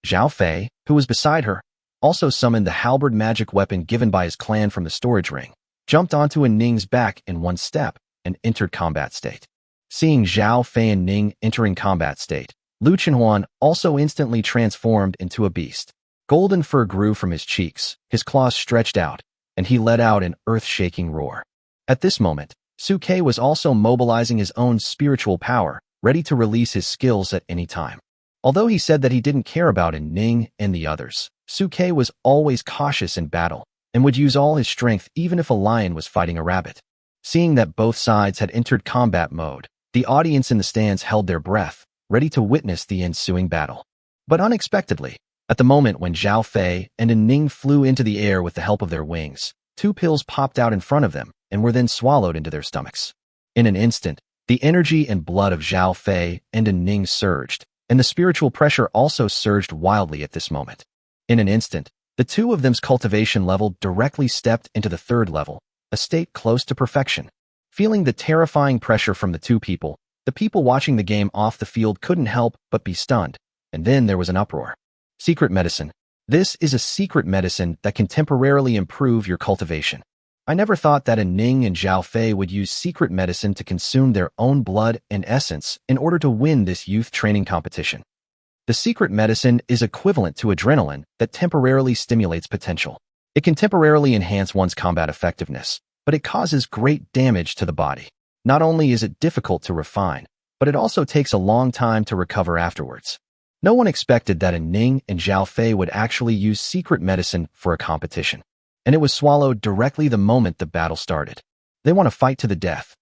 Zhao Fei, who was beside her, also summoned the halberd magic weapon given by his clan from the storage ring, jumped onto An Ning's back in one step, and entered combat state. Seeing Zhao Fei and Ning entering combat state, Lu Qinhuan also instantly transformed into a beast. Golden fur grew from his cheeks, his claws stretched out, and he let out an earth-shaking roar. At this moment, Su Kei was also mobilizing his own spiritual power, ready to release his skills at any time. Although he said that he didn't care about An Ning and the others, Su Kei was always cautious in battle and would use all his strength even if a lion was fighting a rabbit. Seeing that both sides had entered combat mode, the audience in the stands held their breath, ready to witness the ensuing battle. But unexpectedly, at the moment when Zhao Fei and An Ning flew into the air with the help of their wings, 2 pills popped out in front of them and were then swallowed into their stomachs. In an instant, the energy and blood of Zhao Fei and An Ning surged, and the spiritual pressure also surged wildly at this moment. In an instant, the 2 of them's cultivation level directly stepped into the 3rd level, a state close to perfection. Feeling the terrifying pressure from the 2 people, the people watching the game off the field couldn't help but be stunned, and then there was an uproar. Secret medicine. This is a secret medicine that can temporarily improve your cultivation. I never thought that An Ning and Zhao Fei would use secret medicine to consume their own blood and essence in order to win this youth training competition. The secret medicine is equivalent to adrenaline that temporarily stimulates potential. It can temporarily enhance one's combat effectiveness, but it causes great damage to the body. Not only is it difficult to refine, but it also takes a long time to recover afterwards. No one expected that An Ning and Zhao Fei would actually use secret medicine for a competition, and it was swallowed directly the moment the battle started. They want to fight to the death.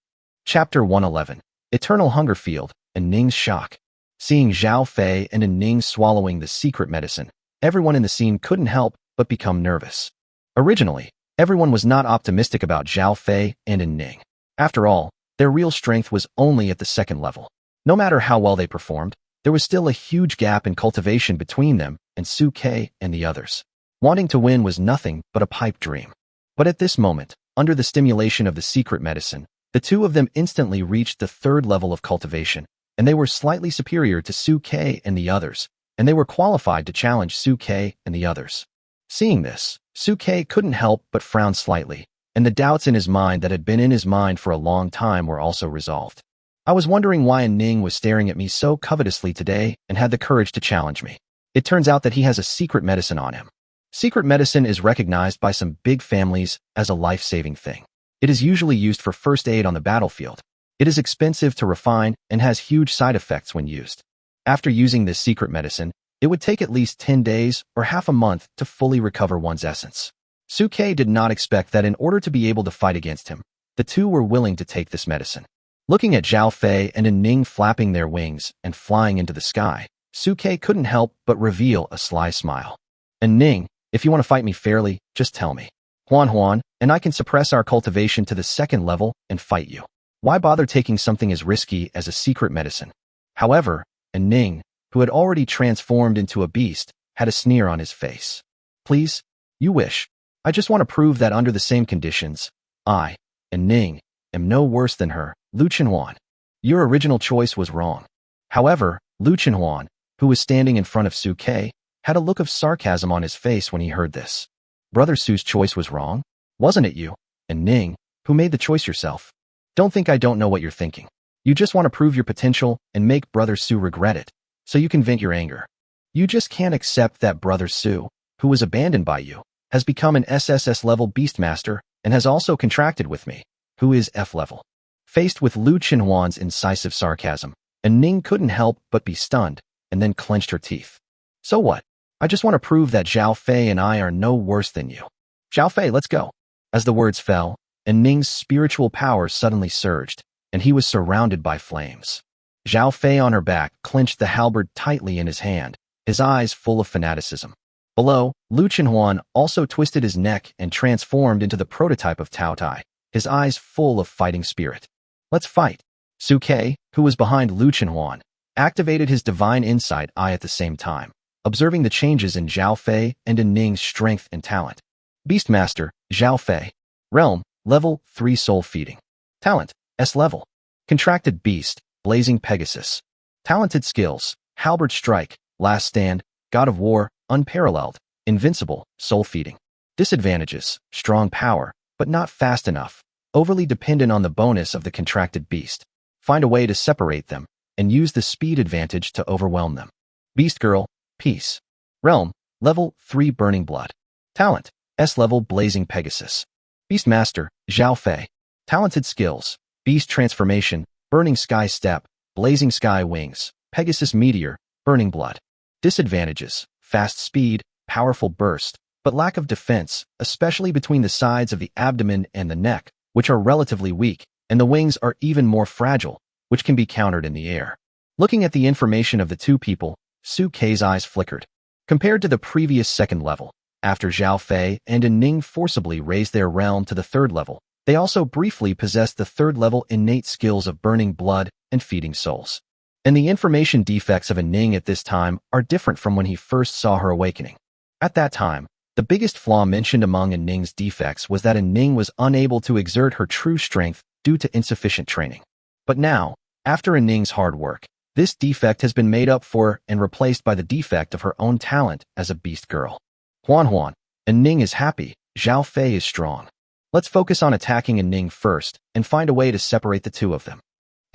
Chapter 111. Eternal Hunger Field, An Ning's Shock. Seeing Zhao Fei and An Ning swallowing the secret medicine, everyone in the scene couldn't help but become nervous. Originally, everyone was not optimistic about Zhao Fei and An Ning. After all, their real strength was only at the 2nd level. No matter how well they performed, there was still a huge gap in cultivation between them and Su Kei and the others. Wanting to win was nothing but a pipe dream. But at this moment, under the stimulation of the secret medicine, the 2 of them instantly reached the 3rd level of cultivation, and they were slightly superior to Su Kei and the others, and they were qualified to challenge Su Kei and the others. Seeing this, Su Kei couldn't help but frown slightly, and the doubts in his mind that had been in his mind for a long time were also resolved. I was wondering why An Ning was staring at me so covetously today and had the courage to challenge me. It turns out that he has a secret medicine on him. Secret medicine is recognized by some big families as a life-saving thing. It is usually used for first aid on the battlefield. It is expensive to refine and has huge side effects when used. After using this secret medicine, it would take at least 10 days or half a month to fully recover one's essence. Su Kei did not expect that in order to be able to fight against him, the 2 were willing to take this medicine. Looking at Zhao Fei and An Ning flapping their wings and flying into the sky, Su Kei couldn't help but reveal a sly smile. An Ning, if you want to fight me fairly, just tell me. Huan, and I can suppress our cultivation to the 2nd level and fight you. Why bother taking something as risky as a secret medicine? However, An Ning, who had already transformed into a beast, had a sneer on his face. Please? You wish. I just want to prove that under the same conditions, I, An Ning, am no worse than her, Lu Chenhuan. Your original choice was wrong. However, Lu Chenhuan, who was standing in front of Su Ke, had a look of sarcasm on his face when he heard this. Brother Su's choice was wrong? Wasn't it you, An Ning, who made the choice yourself? Don't think I don't know what you're thinking. You just want to prove your potential and make Brother Su regret it, so you can vent your anger. You just can't accept that Brother Su, who was abandoned by you, has become an SSS level beastmaster and has also contracted with me, who is F level. Faced with Lu Chenhuan's incisive sarcasm, An Ning couldn't help but be stunned and then clenched her teeth. So what? I just want to prove that Zhao Fei and I are no worse than you. Zhao Fei, let's go. As the words fell, An Ning's spiritual power suddenly surged, and he was surrounded by flames. Zhao Fei on her back clenched the halberd tightly in his hand, his eyes full of fanaticism. Below, Lu Chenhuan also twisted his neck and transformed into the prototype of Tao Tai, his eyes full of fighting spirit. Let's fight. Su Ke, who was behind Lu Chenhuan, activated his divine insight eye at the same time, observing the changes in Zhao Fei and An Ning's strength and talent. Beastmaster, Zhao Fei. Realm, level 3 soul feeding. Talent, S level. Contracted beast, blazing Pegasus. Talented skills, halberd strike, last stand, god of war, unparalleled, invincible, soul feeding. Disadvantages, strong power, but not fast enough, overly dependent on the bonus of the contracted beast. Find a way to separate them, and use the speed advantage to overwhelm them. Beast girl, peace. Realm, level 3 burning blood. Talent, S level blazing Pegasus. Beastmaster, Zhao Fei. Talented skills, beast transformation, burning sky step, blazing sky wings, Pegasus meteor, burning blood. Disadvantages, fast speed, powerful burst, but lack of defense, especially between the sides of the abdomen and the neck, which are relatively weak, and the wings are even more fragile, which can be countered in the air. Looking at the information of the two people, Su Ke's eyes flickered. Compared to the previous second level, after Zhao Fei and An Ning forcibly raised their realm to the third level, they also briefly possessed the third level innate skills of burning blood and feeding souls. And the information defects of An Ning at this time are different from when he first saw her awakening. At that time, the biggest flaw mentioned among An Ning's defects was that An Ning was unable to exert her true strength due to insufficient training. But now, after An Ning's hard work, this defect has been made up for and replaced by the defect of her own talent as a beast girl. Huan, An Ning is happy, Zhao Fei is strong. Let's focus on attacking An Ning first and find a way to separate the two of them.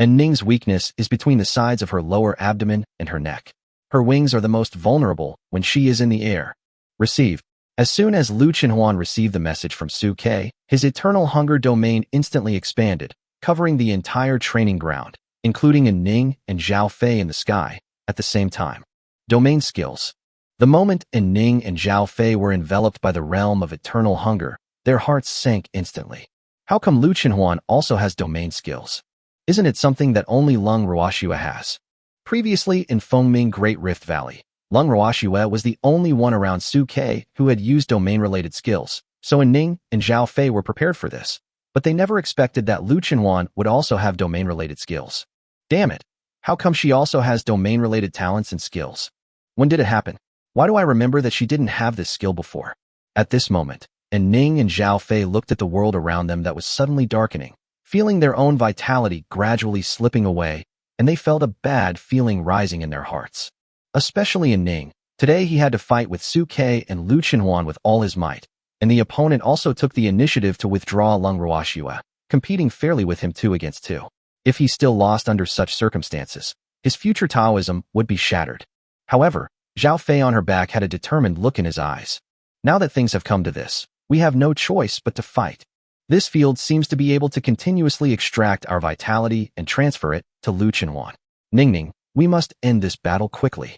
An Ning's weakness is between the sides of her lower abdomen and her neck. Her wings are the most vulnerable when she is in the air. Receive. As soon as Lu Chenhuan received the message from Su Ke, his eternal hunger domain instantly expanded, covering the entire training ground, including An Ning and Zhao Fei in the sky, at the same time. Domain skills. The moment An Ning and Zhao Fei were enveloped by the realm of eternal hunger, their hearts sank instantly. How come Lu Chenhuan also has domain skills? Isn't it something that only Lung Ruoxue has? Previously in Fengming Great Rift Valley, Lung Ruoxue was the only one around Su Ke who had used domain-related skills, so An Ning and Zhao Fei were prepared for this, but they never expected that Lu Chenhuan would also have domain-related skills. Damn it! How come she also has domain-related talents and skills? When did it happen? Why do I remember that she didn't have this skill before? At this moment, An Ning and Zhao Fei looked at the world around them that was suddenly darkening, feeling their own vitality gradually slipping away, and they felt a bad feeling rising in their hearts. Especially An Ning. Today he had to fight with Su Ke and Lu Chenhuan with all his might, and the opponent also took the initiative to withdraw Lung Ruoxue, competing fairly with him 2 against 2. If he still lost under such circumstances, his future Taoism would be shattered. However, Zhao Fei on her back had a determined look in his eyes. Now that things have come to this, we have no choice but to fight. This field seems to be able to continuously extract our vitality and transfer it to Lu Chenhuan. Ning, we must end this battle quickly.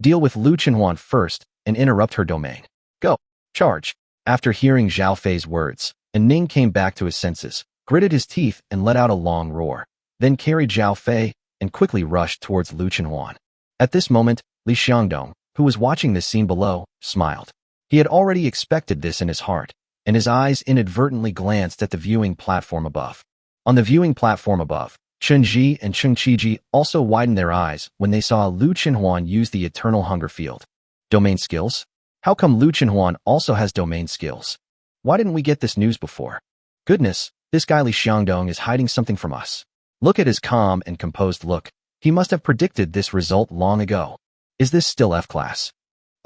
Deal with Lu Chenhuan first and interrupt her domain. Go. Charge. After hearing Zhao Fei's words, An Ning came back to his senses, gritted his teeth and let out a long roar, then carried Zhao Fei and quickly rushed towards Lu Chenhuan. At this moment, Li Xiangdong, who was watching this scene below, smiled. He had already expected this in his heart, and his eyes inadvertently glanced at the viewing platform above. On the viewing platform above, Chen Ji and Cheng Qiji also widened their eyes when they saw Lu Chenhuan use the Eternal Hunger Field. Domain skills? How come Lu Chenhuan also has domain skills? Why didn't we get this news before? Goodness, This guy Li Xiangdong is hiding something from us. Look at his calm and composed look. He must have predicted this result long ago. Is this still F-class?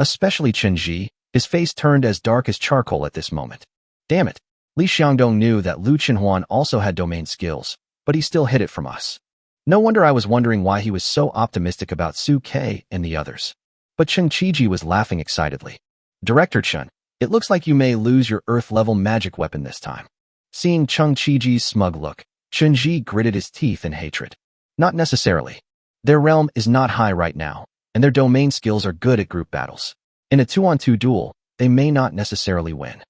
Especially Chen Ji, his face turned as dark as charcoal at this moment. Damn it. Li Xiangdong knew that Lu Chenhuan also had domain skills, but he still hid it from us. No wonder I was wondering why he was so optimistic about Su Ke and the others. But Chen Qiji was laughing excitedly. Director Chen, it looks like you may lose your Earth-level magic weapon this time. Seeing Chen Qiji's smug look, Chen Ji gritted his teeth in hatred. Not necessarily. Their realm is not high right now, and their domain skills are good at group battles. In a 2-on-2 duel, they may not necessarily win.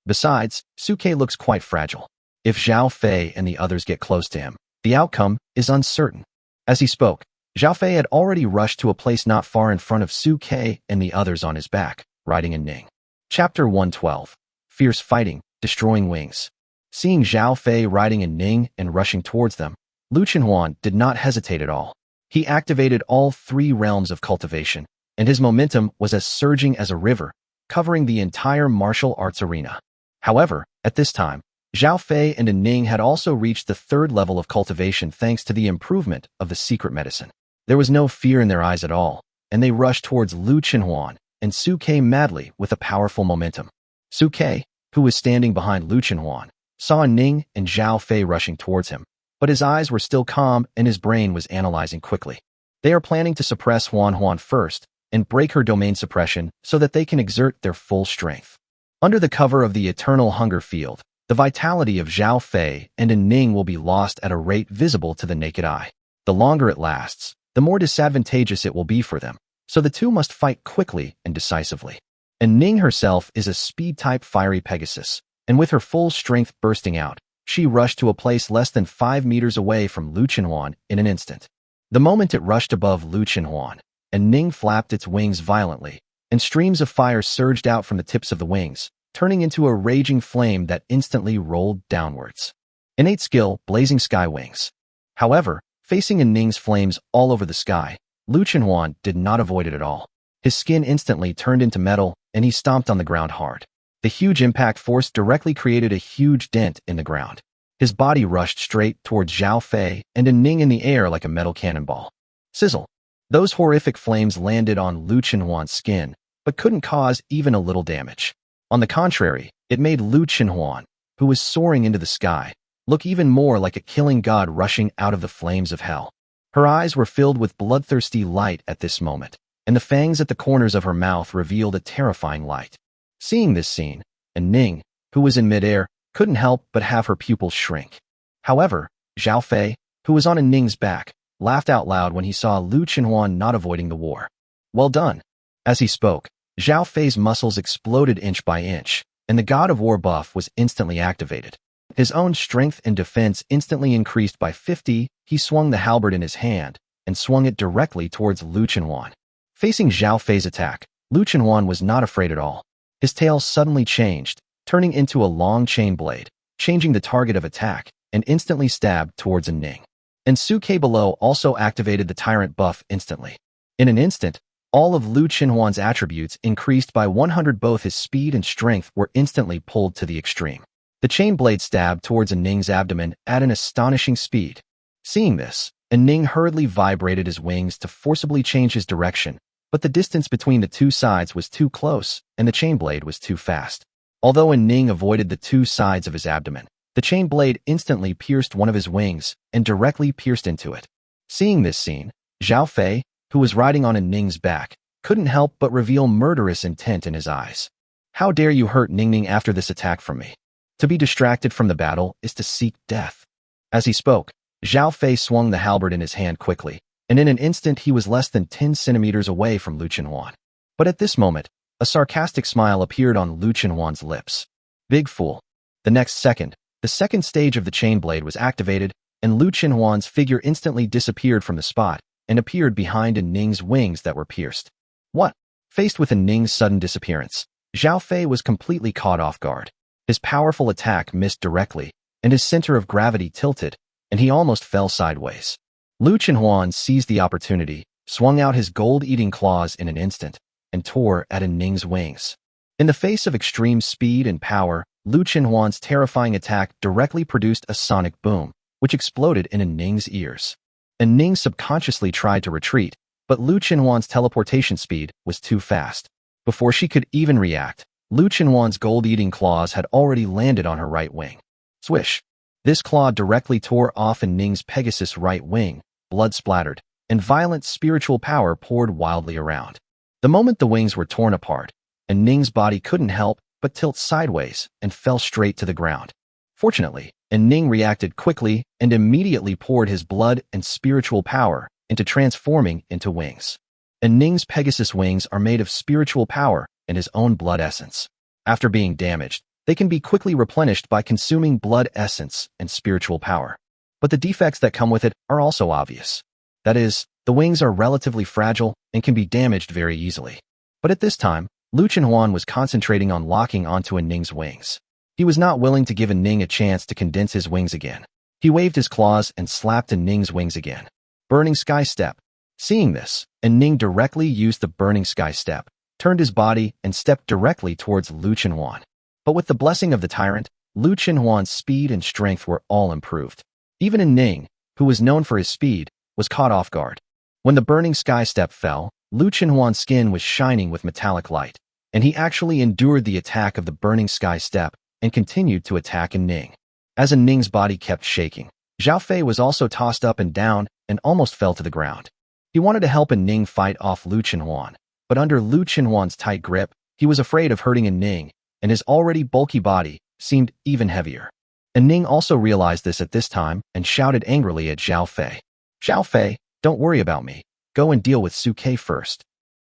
Besides, Su Ke looks quite fragile. If Zhao Fei and the others get close to him, the outcome is uncertain. As he spoke, Zhao Fei had already rushed to a place not far in front of Su Ke and the others on his back, riding An Ning. Chapter 112. Fierce Fighting, Destroying Wings. Seeing Zhao Fei riding An Ning and rushing towards them, Lu Chenhuan did not hesitate at all. He activated all 3 realms of cultivation, and his momentum was as surging as a river, covering the entire martial arts arena. However, at this time, Zhao Fei and An Ning had also reached the 3rd level of cultivation thanks to the improvement of the secret medicine. There was no fear in their eyes at all, and they rushed towards Lu Chenhuan and Su Ke madly with a powerful momentum. Su Ke, who was standing behind Lu Chenhuan, saw An Ning and Zhao Fei rushing towards him, but his eyes were still calm and his brain was analyzing quickly. They are planning to suppress Huan first and break her domain suppression so that they can exert their full strength. Under the cover of the eternal hunger field, the vitality of Zhao Fei and An Ning will be lost at a rate visible to the naked eye. The longer it lasts, the more disadvantageous it will be for them, so the two must fight quickly and decisively. An Ning herself is a speed-type fiery Pegasus, and with her full strength bursting out, she rushed to a place less than 5 meters away from Lu Chenhuan in an instant. The moment it rushed above Lu Chenhuan, An Ning flapped its wings violently, and streams of fire surged out from the tips of the wings, turning into a raging flame that instantly rolled downwards. Innate skill, blazing sky wings. However, facing An Ning's flames all over the sky, Lu Chenhuan did not avoid it at all. His skin instantly turned into metal, and he stomped on the ground hard. The huge impact force directly created a huge dent in the ground. His body rushed straight towards Zhao Fei and An Ning in the air like a metal cannonball. Sizzle. Those horrific flames landed on Lu Chenhuan's skin, but couldn't cause even a little damage. On the contrary, it made Lu Chenhuan, who was soaring into the sky, look even more like a killing god rushing out of the flames of hell. Her eyes were filled with bloodthirsty light at this moment, and the fangs at the corners of her mouth revealed a terrifying light. Seeing this scene, An Ning, who was in midair, couldn't help but have her pupils shrink. However, Zhao Fei, who was on An Ning's back, laughed out loud when he saw Lu Chenhuan not avoiding the war. Well done. As he spoke, Zhao Fei's muscles exploded inch by inch, and the God of War buff was instantly activated. His own strength and defense instantly increased by 50. He swung the halberd in his hand and swung it directly towards Lu Chenhuan. Facing Zhao Fei's attack, Lu Chenhuan was not afraid at all. His tail suddenly changed, turning into a long chain blade, changing the target of attack, and instantly stabbed towards An Ning. And Su Ke below also activated the tyrant buff instantly. In an instant, all of Lu Chenhuan's attributes increased by 100. Both his speed and strength were instantly pulled to the extreme. The chain blade stabbed towards An Ning's abdomen at an astonishing speed. Seeing this, An Ning hurriedly vibrated his wings to forcibly change his direction, but the distance between the two sides was too close, and the chain blade was too fast. Although An Ning avoided the two sides of his abdomen, the chain blade instantly pierced one of his wings and directly pierced into it. Seeing this scene, Zhao Fei, who was riding on An Ning's back, couldn't help but reveal murderous intent in his eyes. How dare you hurt Ning after this attack from me? To be distracted from the battle is to seek death. As he spoke, Zhao Fei swung the halberd in his hand quickly, and in an instant he was less than 10 centimeters away from Lu Chenhuan. But at this moment, a sarcastic smile appeared on Lu Chenhuan's lips. Big fool. The next second, the second stage of the chain blade was activated, and Lu Chenhuan's figure instantly disappeared from the spot and appeared behind An Ning's wings that were pierced. What? Faced with An Ning's sudden disappearance, Zhao Fei was completely caught off guard. His powerful attack missed directly, and his center of gravity tilted, and he almost fell sideways. Lu Chenhuan seized the opportunity, swung out his gold-eating claws in an instant, and tore at An Ning's wings. In the face of extreme speed and power, Lu Chenhuan's terrifying attack directly produced a sonic boom, which exploded in An Ning's ears. An Ning subconsciously tried to retreat, but Lu Chenhuan's teleportation speed was too fast. Before she could even react, Lu Chenhuan's gold-eating claws had already landed on her right wing. Swish! This claw directly tore off An Ning's Pegasus right wing, blood splattered, and violent spiritual power poured wildly around. The moment the wings were torn apart, An Ning's body couldn't help but tilt sideways and fell straight to the ground. Fortunately, An Ning reacted quickly and immediately poured his blood and spiritual power into transforming into wings. An Ning's Pegasus wings are made of spiritual power and his own blood essence. After being damaged, they can be quickly replenished by consuming blood essence and spiritual power. But the defects that come with it are also obvious. That is, the wings are relatively fragile and can be damaged very easily. But at this time, Lu Chenhuan was concentrating on locking onto An Ning's wings. He was not willing to give An Ning a chance to condense his wings again. He waved his claws and slapped An Ning's wings again. Burning Sky Step. Seeing this, An Ning directly used the Burning Sky Step, turned his body, and stepped directly towards Lu Chenhuan. But with the blessing of the tyrant, Lu Chenhuan's speed and strength were all improved. Even An Ning, who was known for his speed, was caught off guard. When the Burning Sky Step fell, Lu Chenhuan's skin was shining with metallic light, and he actually endured the attack of the Burning Sky Step and continued to attack An Ning. As An Ning's body kept shaking, Zhao Fei was also tossed up and down and almost fell to the ground. He wanted to help An Ning fight off Lu Chenhuan, but under Lu Chenhuan's tight grip, he was afraid of hurting An Ning, and his already bulky body seemed even heavier. An Ning also realized this at this time and shouted angrily at Zhao Fei. "Zhao Fei, don't worry about me. Go and deal with Su Ke first."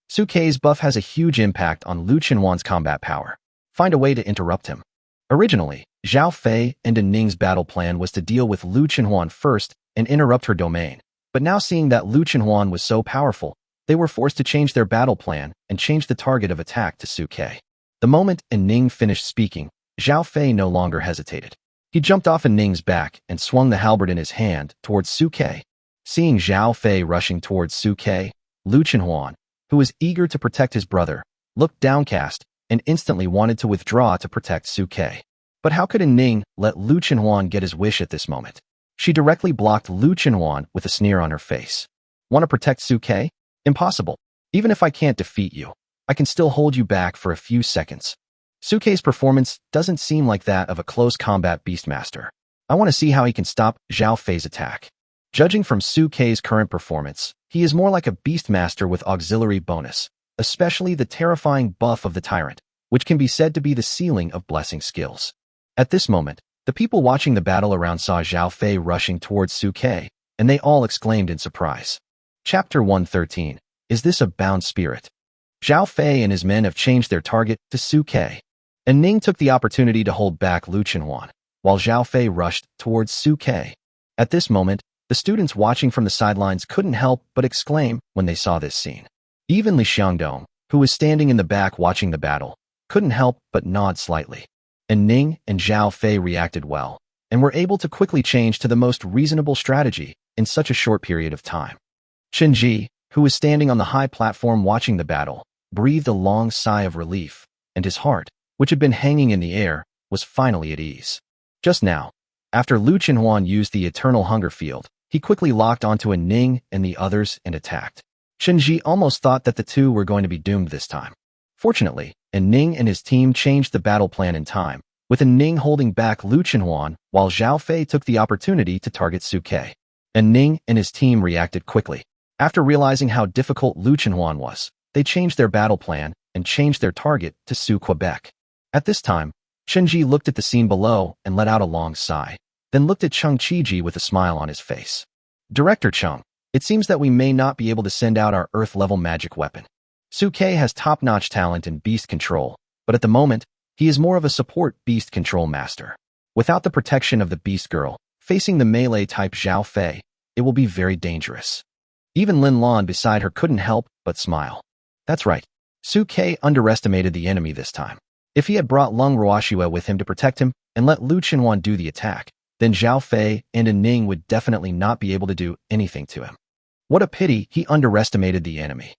Su Ke's buff has a huge impact on Lu Chenhuan's combat power. Find a way to interrupt him. Originally, Zhao Fei and An Ning's battle plan was to deal with Lu Chenhuan first and interrupt her domain. But now seeing that Lu Chenhuan was so powerful, they were forced to change their battle plan and change the target of attack to Su Ke. The moment An Ning finished speaking, Zhao Fei no longer hesitated. He jumped off An Ning's back and swung the halberd in his hand towards Su Ke. Seeing Zhao Fei rushing towards Su Ke, Lu Chenhuan, who was eager to protect his brother, looked downcast and instantly wanted to withdraw to protect Su Ke. But how could An Ning let Lu Chenhuan get his wish at this moment? She directly blocked Lu Chenhuan with a sneer on her face. "Want to protect Su Ke? Impossible. Even if I can't defeat you, I can still hold you back for a few seconds." Su Ke's performance doesn't seem like that of a close combat beastmaster. I want to see how he can stop Zhao Fei's attack. Judging from Su Ke's current performance, he is more like a beastmaster with auxiliary bonus, especially the terrifying buff of the tyrant, which can be said to be the ceiling of blessing skills. At this moment, the people watching the battle around saw Zhao Fei rushing towards Su Ke, and they all exclaimed in surprise. Chapter 113. Is this a bound spirit? Zhao Fei and his men have changed their target to Su Ke. An Ning took the opportunity to hold back Lu Chenhuan, while Zhao Fei rushed towards Su Ke. At this moment, the students watching from the sidelines couldn't help but exclaim when they saw this scene. Even Li Xiangdong, who was standing in the back watching the battle, couldn't help but nod slightly. An Ning and Zhao Fei reacted well, and were able to quickly change to the most reasonable strategy in such a short period of time. Chen Ji, who was standing on the high platform watching the battle, breathed a long sigh of relief, and his heart, which had been hanging in the air, was finally at ease. Just now, after Lu Chenhuan used the Eternal Hunger Field, he quickly locked onto An Ning and the others and attacked. Chen Ji almost thought that the two were going to be doomed this time. Fortunately, An Ning and his team changed the battle plan in time, with An Ning holding back Lu Chenhuan while Zhao Fei took the opportunity to target Su Ke. An Ning and his team reacted quickly. After realizing how difficult Lu Chenhuan was, they changed their battle plan and changed their target to Su Quebec. At this time, Chen Ji looked at the scene below and let out a long sigh, then looked at Chung Chi-ji with a smile on his face. "Director Chung, it seems that we may not be able to send out our Earth-level magic weapon. Su Ke has top-notch talent in beast control, but at the moment, he is more of a support beast control master. Without the protection of the beast girl, facing the melee-type Zhao Fei, it will be very dangerous." Even Lin Lan beside her couldn't help but smile. That's right, Su Ke underestimated the enemy this time. If he had brought Lung Ruoxue with him to protect him and let Lu Chenhuan do the attack, then Zhao Fei and An Ning would definitely not be able to do anything to him. What a pity he underestimated the enemy.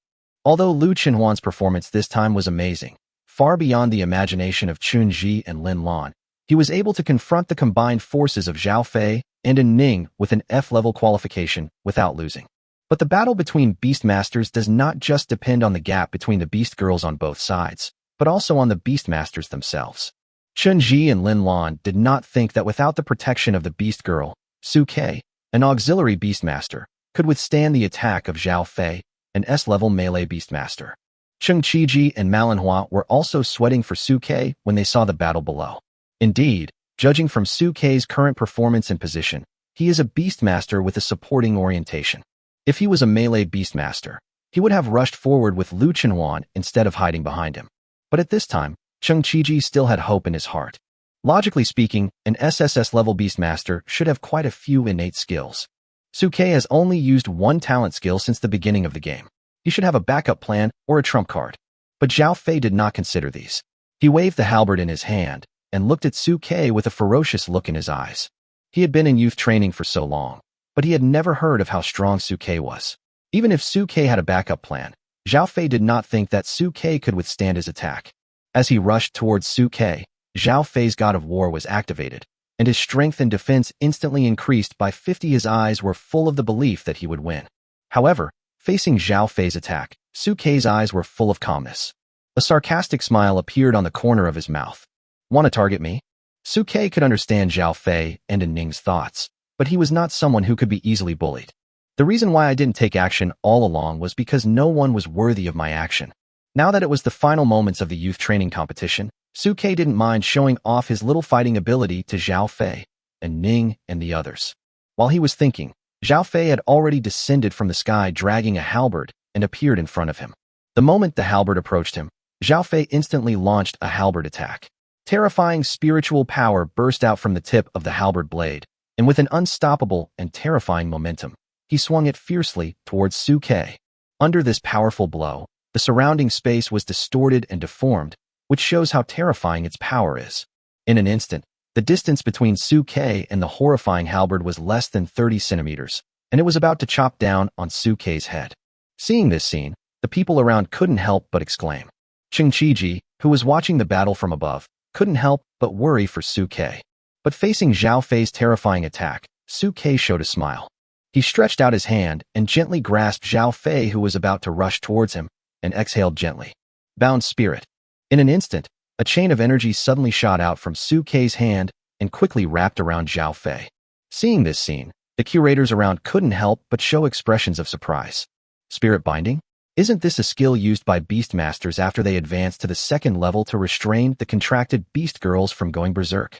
Although Lu Chenhuan's performance this time was amazing, far beyond the imagination of Chun Ji and Lin Lan, He was able to confront the combined forces of Zhao Fei and An Ning with an F-level qualification without losing. But the battle between Beastmasters does not just depend on the gap between the Beast Girls on both sides, but also on the Beastmasters themselves. Chun Ji and Lin Lan did not think that without the protection of the Beast Girl, Su Ke, an auxiliary Beastmaster, could withstand the attack of Zhao Fei, an S-level melee Beastmaster. Cheng Qiji and Manhwa were also sweating for Su Ke when they saw the battle below. Indeed, judging from Su Ke's current performance and position, he is a Beastmaster with a supporting orientation. If he was a melee Beastmaster, he would have rushed forward with Lu Chenhuan instead of hiding behind him. But at this time, Cheng Qiji still had hope in his heart. Logically speaking, an SSS-level Beastmaster should have quite a few innate skills. Su Ke has only used one talent skill since the beginning of the game. He should have a backup plan or a trump card. But Zhao Fei did not consider these. He waved the halberd in his hand and looked at Su Ke with a ferocious look in his eyes. He had been in youth training for so long, but he had never heard of how strong Su Ke was. Even if Su Ke had a backup plan, Zhao Fei did not think that Su Ke could withstand his attack. As he rushed towards Su Ke, Zhao Fei's God of War was activated, and his strength and defense instantly increased by 50. His eyes were full of the belief that he would win. However, facing Zhao Fei's attack, Su Ke's eyes were full of calmness. A sarcastic smile appeared on the corner of his mouth. Want to target me? Su Ke could understand Zhao Fei and An Ning's thoughts, but he was not someone who could be easily bullied. The reason why I didn't take action all along was because no one was worthy of my action. Now that it was the final moments of the youth training competition, Su Ke didn't mind showing off his little fighting ability to Zhao Fei, An Ning, and the others. While he was thinking, Zhao Fei had already descended from the sky dragging a halberd and appeared in front of him. The moment the halberd approached him, Zhao Fei instantly launched a halberd attack. Terrifying spiritual power burst out from the tip of the halberd blade, and with an unstoppable and terrifying momentum, he swung it fiercely towards Su Ke. Under this powerful blow, the surrounding space was distorted and deformed, which shows how terrifying its power is. In an instant, the distance between Su Ke and the horrifying halberd was less than 30 centimeters, and it was about to chop down on Su Ke's head. Seeing this scene, the people around couldn't help but exclaim. Cheng Qiji, who was watching the battle from above, couldn't help but worry for Su Ke. But facing Zhao Fei's terrifying attack, Su Ke showed a smile. He stretched out his hand and gently grasped Zhao Fei, who was about to rush towards him, and exhaled gently. Bound Spirit. In an instant, a chain of energy suddenly shot out from Su Ke's hand and quickly wrapped around Zhao Fei. Seeing this scene, the curators around couldn't help but show expressions of surprise. Spirit binding? Isn't this a skill used by Beastmasters after they advance to the second level to restrain the contracted Beast Girls from going berserk?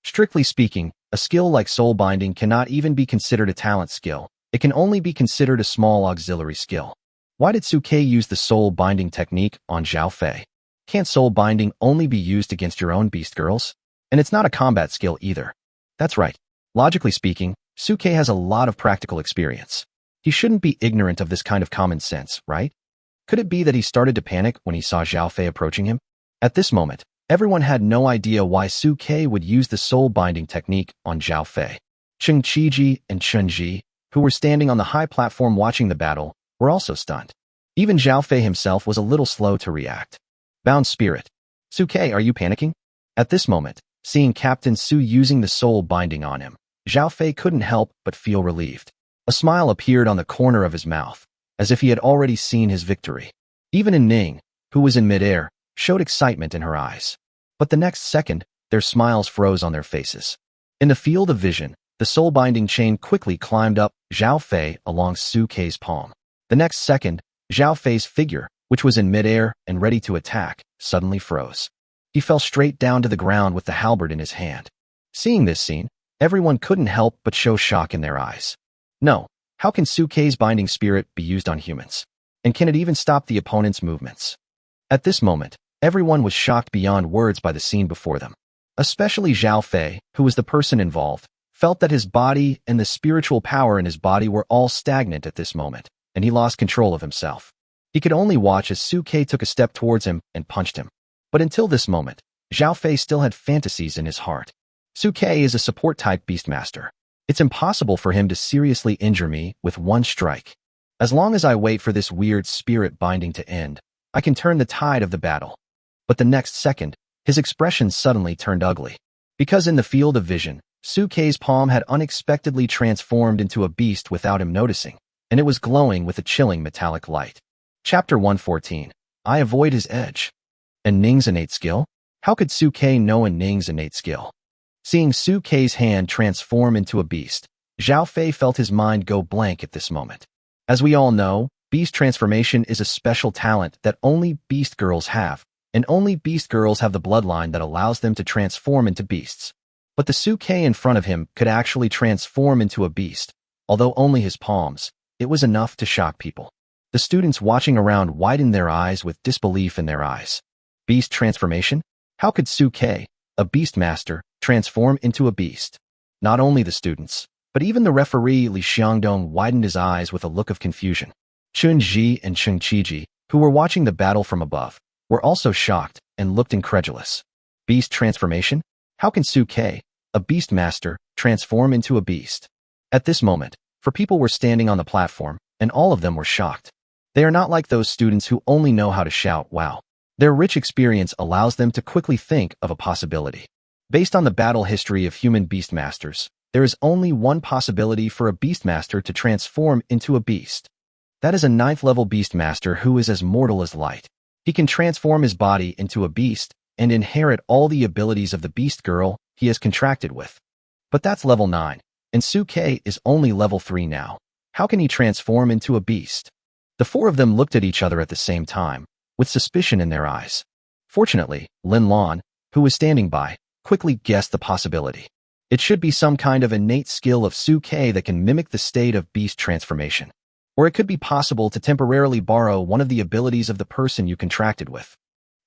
Strictly speaking, a skill like soul binding cannot even be considered a talent skill. It can only be considered a small auxiliary skill. Why did Su Ke use the soul binding technique on Zhao Fei? Can't soul binding only be used against your own Beast Girls? And it's not a combat skill either. That's right. Logically speaking, Su Ke has a lot of practical experience. He shouldn't be ignorant of this kind of common sense, right? Could it be that he started to panic when he saw Zhao Fei approaching him? At this moment, everyone had no idea why Su Ke would use the soul binding technique on Zhao Fei. Cheng Qiji and Chun Ji, who were standing on the high platform watching the battle, were also stunned. Even Zhao Fei himself was a little slow to react. Bound Spirit. Su Ke, are you panicking? At this moment, seeing Captain Su using the soul binding on him, Zhao Fei couldn't help but feel relieved. A smile appeared on the corner of his mouth, as if he had already seen his victory. Even An Ning, who was in midair, showed excitement in her eyes. But the next second, their smiles froze on their faces. In the field of vision, the soul-binding chain quickly climbed up Zhao Fei along Su Ke's palm. The next second, Zhao Fei's figure, which was in midair and ready to attack, suddenly froze. He fell straight down to the ground with the halberd in his hand. Seeing this scene, everyone couldn't help but show shock in their eyes. No, how can Su Ke's binding spirit be used on humans? And can it even stop the opponent's movements? At this moment, everyone was shocked beyond words by the scene before them. Especially Zhao Fei, who was the person involved, felt that his body and the spiritual power in his body were all stagnant at this moment, and he lost control of himself. He could only watch as Su Ke took a step towards him and punched him. But until this moment, Zhao Fei still had fantasies in his heart. Su Ke is a support-type Beastmaster. It's impossible for him to seriously injure me with one strike. As long as I wait for this weird spirit binding to end, I can turn the tide of the battle. But the next second, his expression suddenly turned ugly. Because in the field of vision, Sukei's palm had unexpectedly transformed into a beast without him noticing, and it was glowing with a chilling metallic light. Chapter 114. I avoid his edge. An Ning's innate skill? How could Sukei know An Ning's innate skill? Seeing Sukei's hand transform into a beast, Zhao Fei felt his mind go blank at this moment. As we all know, beast transformation is a special talent that only beast girls have, and only beast girls have the bloodline that allows them to transform into beasts. But the Sukei in front of him could actually transform into a beast, although only his palms. It was enough to shock people. The students watching around widened their eyes with disbelief in their eyes. Beast transformation? How could Sukei, a beastmaster, transform into a beast? Not only the students, but even the referee Li Xiangdong widened his eyes with a look of confusion. Chun Ji and Cheng Qiji, who were watching the battle from above, were also shocked and looked incredulous. Beast transformation? How can Sukei, a beastmaster, transform into a beast? At this moment, for people were standing on the platform, and all of them were shocked. They are not like those students who only know how to shout, wow. Their rich experience allows them to quickly think of a possibility. Based on the battle history of human beastmasters, there is only one possibility for a beastmaster to transform into a beast. That is a 9th level beastmaster who is as mortal as light. He can transform his body into a beast and inherit all the abilities of the beast girl he has contracted with. But that's level 9, and Sukei is only level 3 now. How can he transform into a beast? The four of them looked at each other at the same time, with suspicion in their eyes. Fortunately, Lin Lan, who was standing by, quickly guessed the possibility. It should be some kind of innate skill of Sukei that can mimic the state of beast transformation. Or it could be possible to temporarily borrow one of the abilities of the person you contracted with.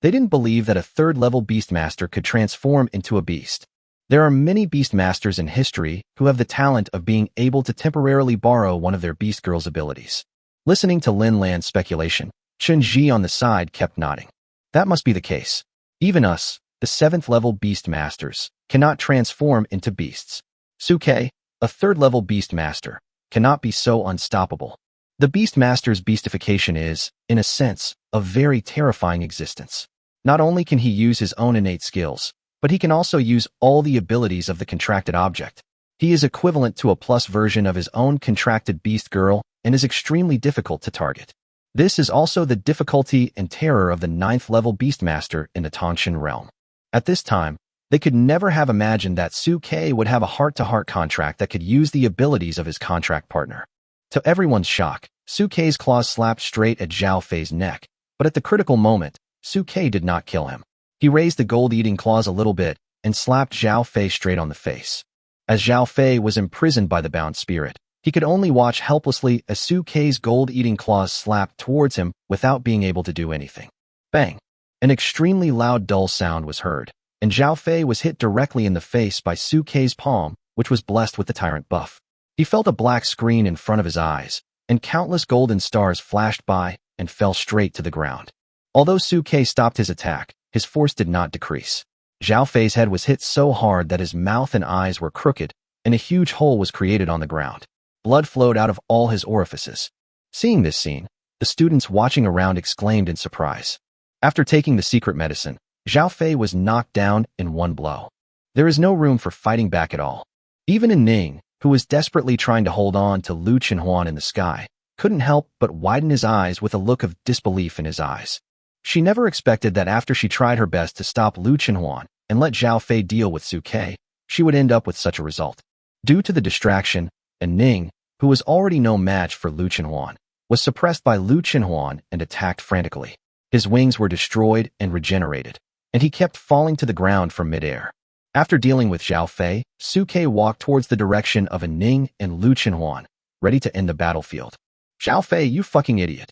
They didn't believe that a 3rd-level beastmaster could transform into a beast. There are many beastmasters in history who have the talent of being able to temporarily borrow one of their beast girl's abilities. Listening to Lin Lan's speculation, Chun Ji on the side kept nodding. That must be the case. Even us, the 7th-level beastmasters, cannot transform into beasts. Sukei, a 3rd-level beastmaster, cannot be so unstoppable. The beastmaster's beastification is, in a sense, a very terrifying existence. Not only can he use his own innate skills, but he can also use all the abilities of the contracted object. He is equivalent to a plus version of his own contracted beast girl and is extremely difficult to target. This is also the difficulty and terror of the 9th-level beastmaster in the Tangshan realm. At this time, they could never have imagined that Sukei would have a heart-to-heart contract that could use the abilities of his contract partner. To everyone's shock, Sukei's claws slapped straight at Zhao Fei's neck, but at the critical moment, Sukei did not kill him. He raised the gold-eating claws a little bit and slapped Zhao Fei straight on the face. As Zhao Fei was imprisoned by the bound spirit, he could only watch helplessly as Sukei's gold-eating claws slapped towards him without being able to do anything. Bang! An extremely loud dull sound was heard, and Zhao Fei was hit directly in the face by Sukei's palm, which was blessed with the tyrant buff. He felt a black screen in front of his eyes, and countless golden stars flashed by and fell straight to the ground. Although Sukei stopped his attack, his force did not decrease. Zhao Fei's head was hit so hard that his mouth and eyes were crooked, and a huge hole was created on the ground. Blood flowed out of all his orifices. Seeing this scene, the students watching around exclaimed in surprise. After taking the secret medicine, Zhao Fei was knocked down in one blow. There is no room for fighting back at all. Even An Ning, who was desperately trying to hold on to Lu Chenhuan in the sky, couldn't help but widen his eyes with a look of disbelief in his eyes. She never expected that after she tried her best to stop Lu Chenhuan and let Zhao Fei deal with Sukei, she would end up with such a result. Due to the distraction, An Ning, who was already no match for Lu Chenhuan, was suppressed by Lu Chenhuan and attacked frantically. His wings were destroyed and regenerated, and he kept falling to the ground from midair. After dealing with Zhao Fei, Sukei walked towards the direction of An Ning and Lu Chenhuan, ready to end the battlefield. Zhao Fei, you fucking idiot.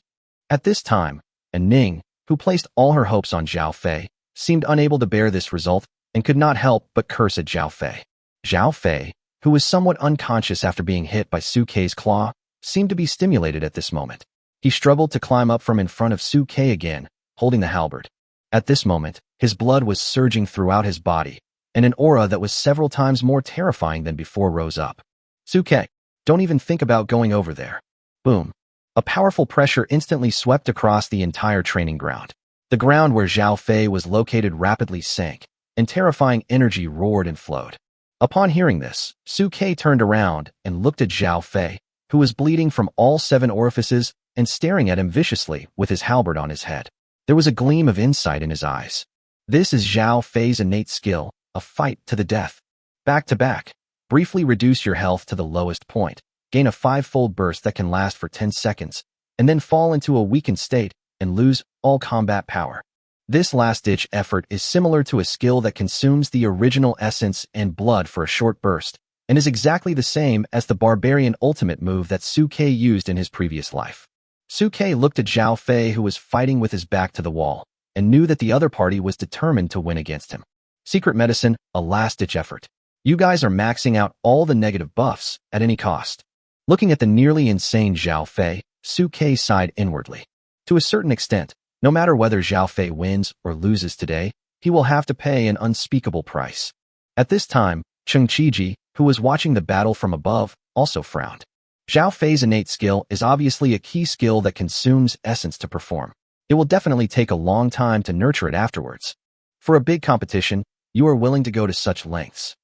At this time, An Ning, who placed all her hopes on Zhao Fei, seemed unable to bear this result and could not help but curse at Zhao Fei. Zhao Fei, who was somewhat unconscious after being hit by Sukei's claw, seemed to be stimulated at this moment. He struggled to climb up from in front of Sukei again, holding the halberd. At this moment, his blood was surging throughout his body, and an aura that was several times more terrifying than before rose up. Sukei, don't even think about going over there. Boom. A powerful pressure instantly swept across the entire training ground. The ground where Zhao Fei was located rapidly sank, and terrifying energy roared and flowed. Upon hearing this, Su Ke turned around and looked at Zhao Fei, who was bleeding from all 7 orifices and staring at him viciously with his halberd on his head. There was a gleam of insight in his eyes. This is Zhao Fei's innate skill, a fight to the death. Back to back. Briefly reduce your health to the lowest point, gain a 5-fold burst that can last for 10 seconds, and then fall into a weakened state and lose all combat power. This last-ditch effort is similar to a skill that consumes the original essence and blood for a short burst, and is exactly the same as the barbarian ultimate move that Su Ke used in his previous life. Su Ke looked at Zhao Fei, who was fighting with his back to the wall, and knew that the other party was determined to win against him. Secret medicine, a last-ditch effort. You guys are maxing out all the negative buffs at any cost. Looking at the nearly insane Zhao Fei, Su Ke sighed inwardly. To a certain extent, no matter whether Zhao Fei wins or loses today, he will have to pay an unspeakable price. At this time, Cheng Qiji, who was watching the battle from above, also frowned. Zhao Fei's innate skill is obviously a key skill that consumes essence to perform. It will definitely take a long time to nurture it afterwards. For a big competition, you are willing to go to such lengths.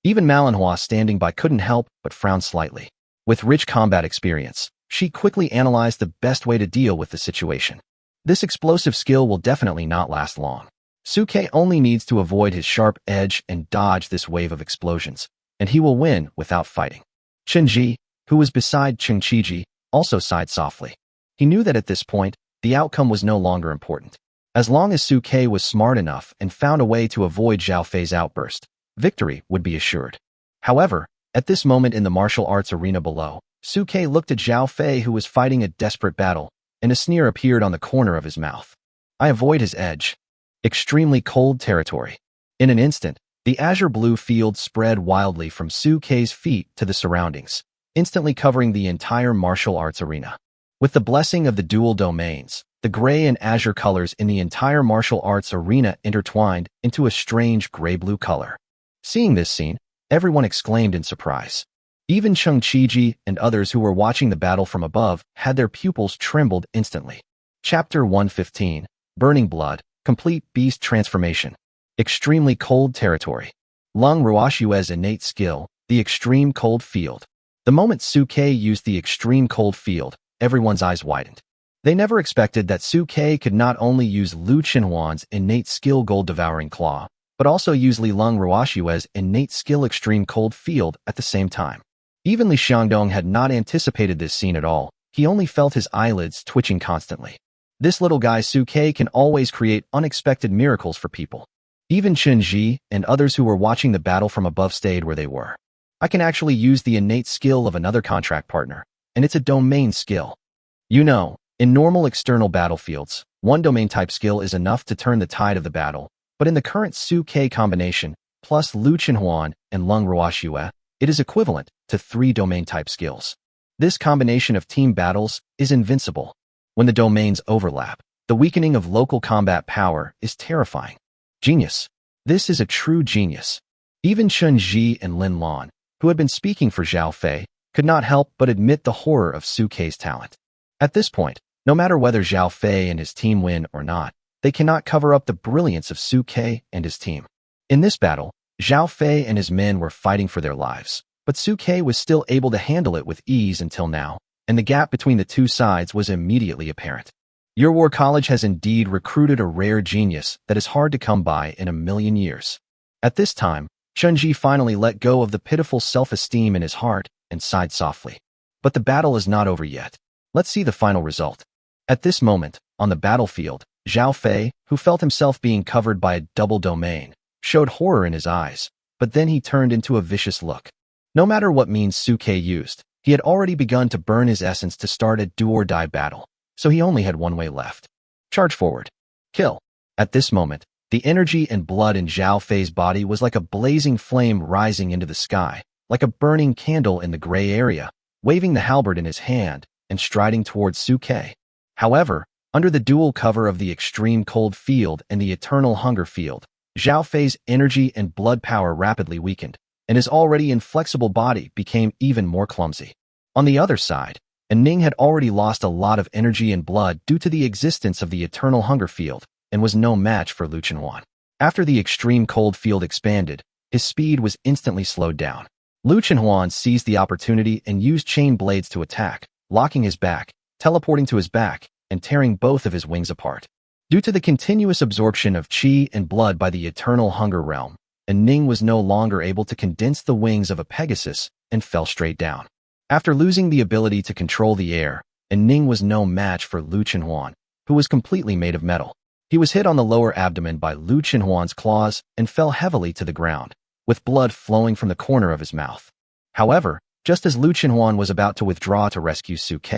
Even Manhwa standing by couldn't help but frown slightly. With rich combat experience, she quickly analyzed the best way to deal with the situation. This explosive skill will definitely not last long. Su Ke only needs to avoid his sharp edge and dodge this wave of explosions, and he will win without fighting. Chen Ji, who was beside Cheng Qiji, also sighed softly. He knew that at this point, the outcome was no longer important. As long as Su Ke was smart enough and found a way to avoid Zhao Fei's outburst, victory would be assured. However, at this moment in the martial arts arena below, Su Ke looked at Zhao Fei, who was fighting a desperate battle, and a sneer appeared on the corner of his mouth. I avoid his edge. Extremely cold territory. In an instant, the azure blue field spread wildly from Su Ke's feet to the surroundings, instantly covering the entire martial arts arena. With the blessing of the dual domains, the gray and azure colors in the entire martial arts arena intertwined into a strange gray-blue color. Seeing this scene, everyone exclaimed in surprise. Even Cheng Qiji and others who were watching the battle from above had their pupils trembled instantly. Chapter 115, Burning Blood, Complete Beast Transformation. Extremely Cold Territory. Lung Ruoshue's innate skill, the Extreme Cold Field. The moment Su Ke used the Extreme Cold Field, everyone's eyes widened. They never expected that Su Ke could not only use Lu Qinhuan's innate skill Gold Devouring Claw, but also use Li Lung Ruoshue's innate skill Extreme Cold Field at the same time. Even Li Xiangdong had not anticipated this scene at all. He only felt his eyelids twitching constantly. This little guy Su Ke can always create unexpected miracles for people. Even Chen Ji and others who were watching the battle from above stayed where they were. I can actually use the innate skill of another contract partner, and it's a domain skill. You know, in normal external battlefields, one domain type skill is enough to turn the tide of the battle, but in the current Su Ke combination, plus Lu Qinhuan and Lung Ruoshue, it is equivalent to 3 domain type skills. This combination of team battles is invincible. When the domains overlap, the weakening of local combat power is terrifying. Genius. This is a true genius. Even Chen Ji and Lin Lan, who had been speaking for Zhao Fei, could not help but admit the horror of Su Ke's talent. At this point, no matter whether Zhao Fei and his team win or not, they cannot cover up the brilliance of Su Ke and his team. In this battle, Zhao Fei and his men were fighting for their lives, but Su Ke was still able to handle it with ease until now, and the gap between the two sides was immediately apparent. Your war college has indeed recruited a rare genius that is hard to come by in a million years. At this time, Chen Ji finally let go of the pitiful self-esteem in his heart and sighed softly. But the battle is not over yet. Let's see the final result. At this moment, on the battlefield, Zhao Fei, who felt himself being covered by a double domain, showed horror in his eyes, but then he turned into a vicious look. No matter what means Su Ke used, he had already begun to burn his essence to start a do-or-die battle, so he only had one way left. Charge forward. Kill. At this moment, the energy and blood in Zhao Fei's body was like a blazing flame rising into the sky, like a burning candle in the gray area, waving the halberd in his hand and striding towards Su Ke. However, under the dual cover of the Extreme Cold Field and the Eternal Hunger Field, Zhao Fei's energy and blood power rapidly weakened, and his already inflexible body became even more clumsy. On the other side, An Ning had already lost a lot of energy and blood due to the existence of the Eternal Hunger Field, and was no match for Lu Qinhuan. After the extreme cold field expanded, his speed was instantly slowed down. Lu Chenhuan seized the opportunity and used chain blades to attack, locking his back, teleporting to his back, and tearing both of his wings apart. Due to the continuous absorption of qi and blood by the eternal hunger realm, An Ning was no longer able to condense the wings of a Pegasus and fell straight down. After losing the ability to control the air, An Ning was no match for Lu Chenhuan, who was completely made of metal. He was hit on the lower abdomen by Lu Chenhuan's claws and fell heavily to the ground, with blood flowing from the corner of his mouth. However, just as Lu Chenhuan was about to withdraw to rescue Suke,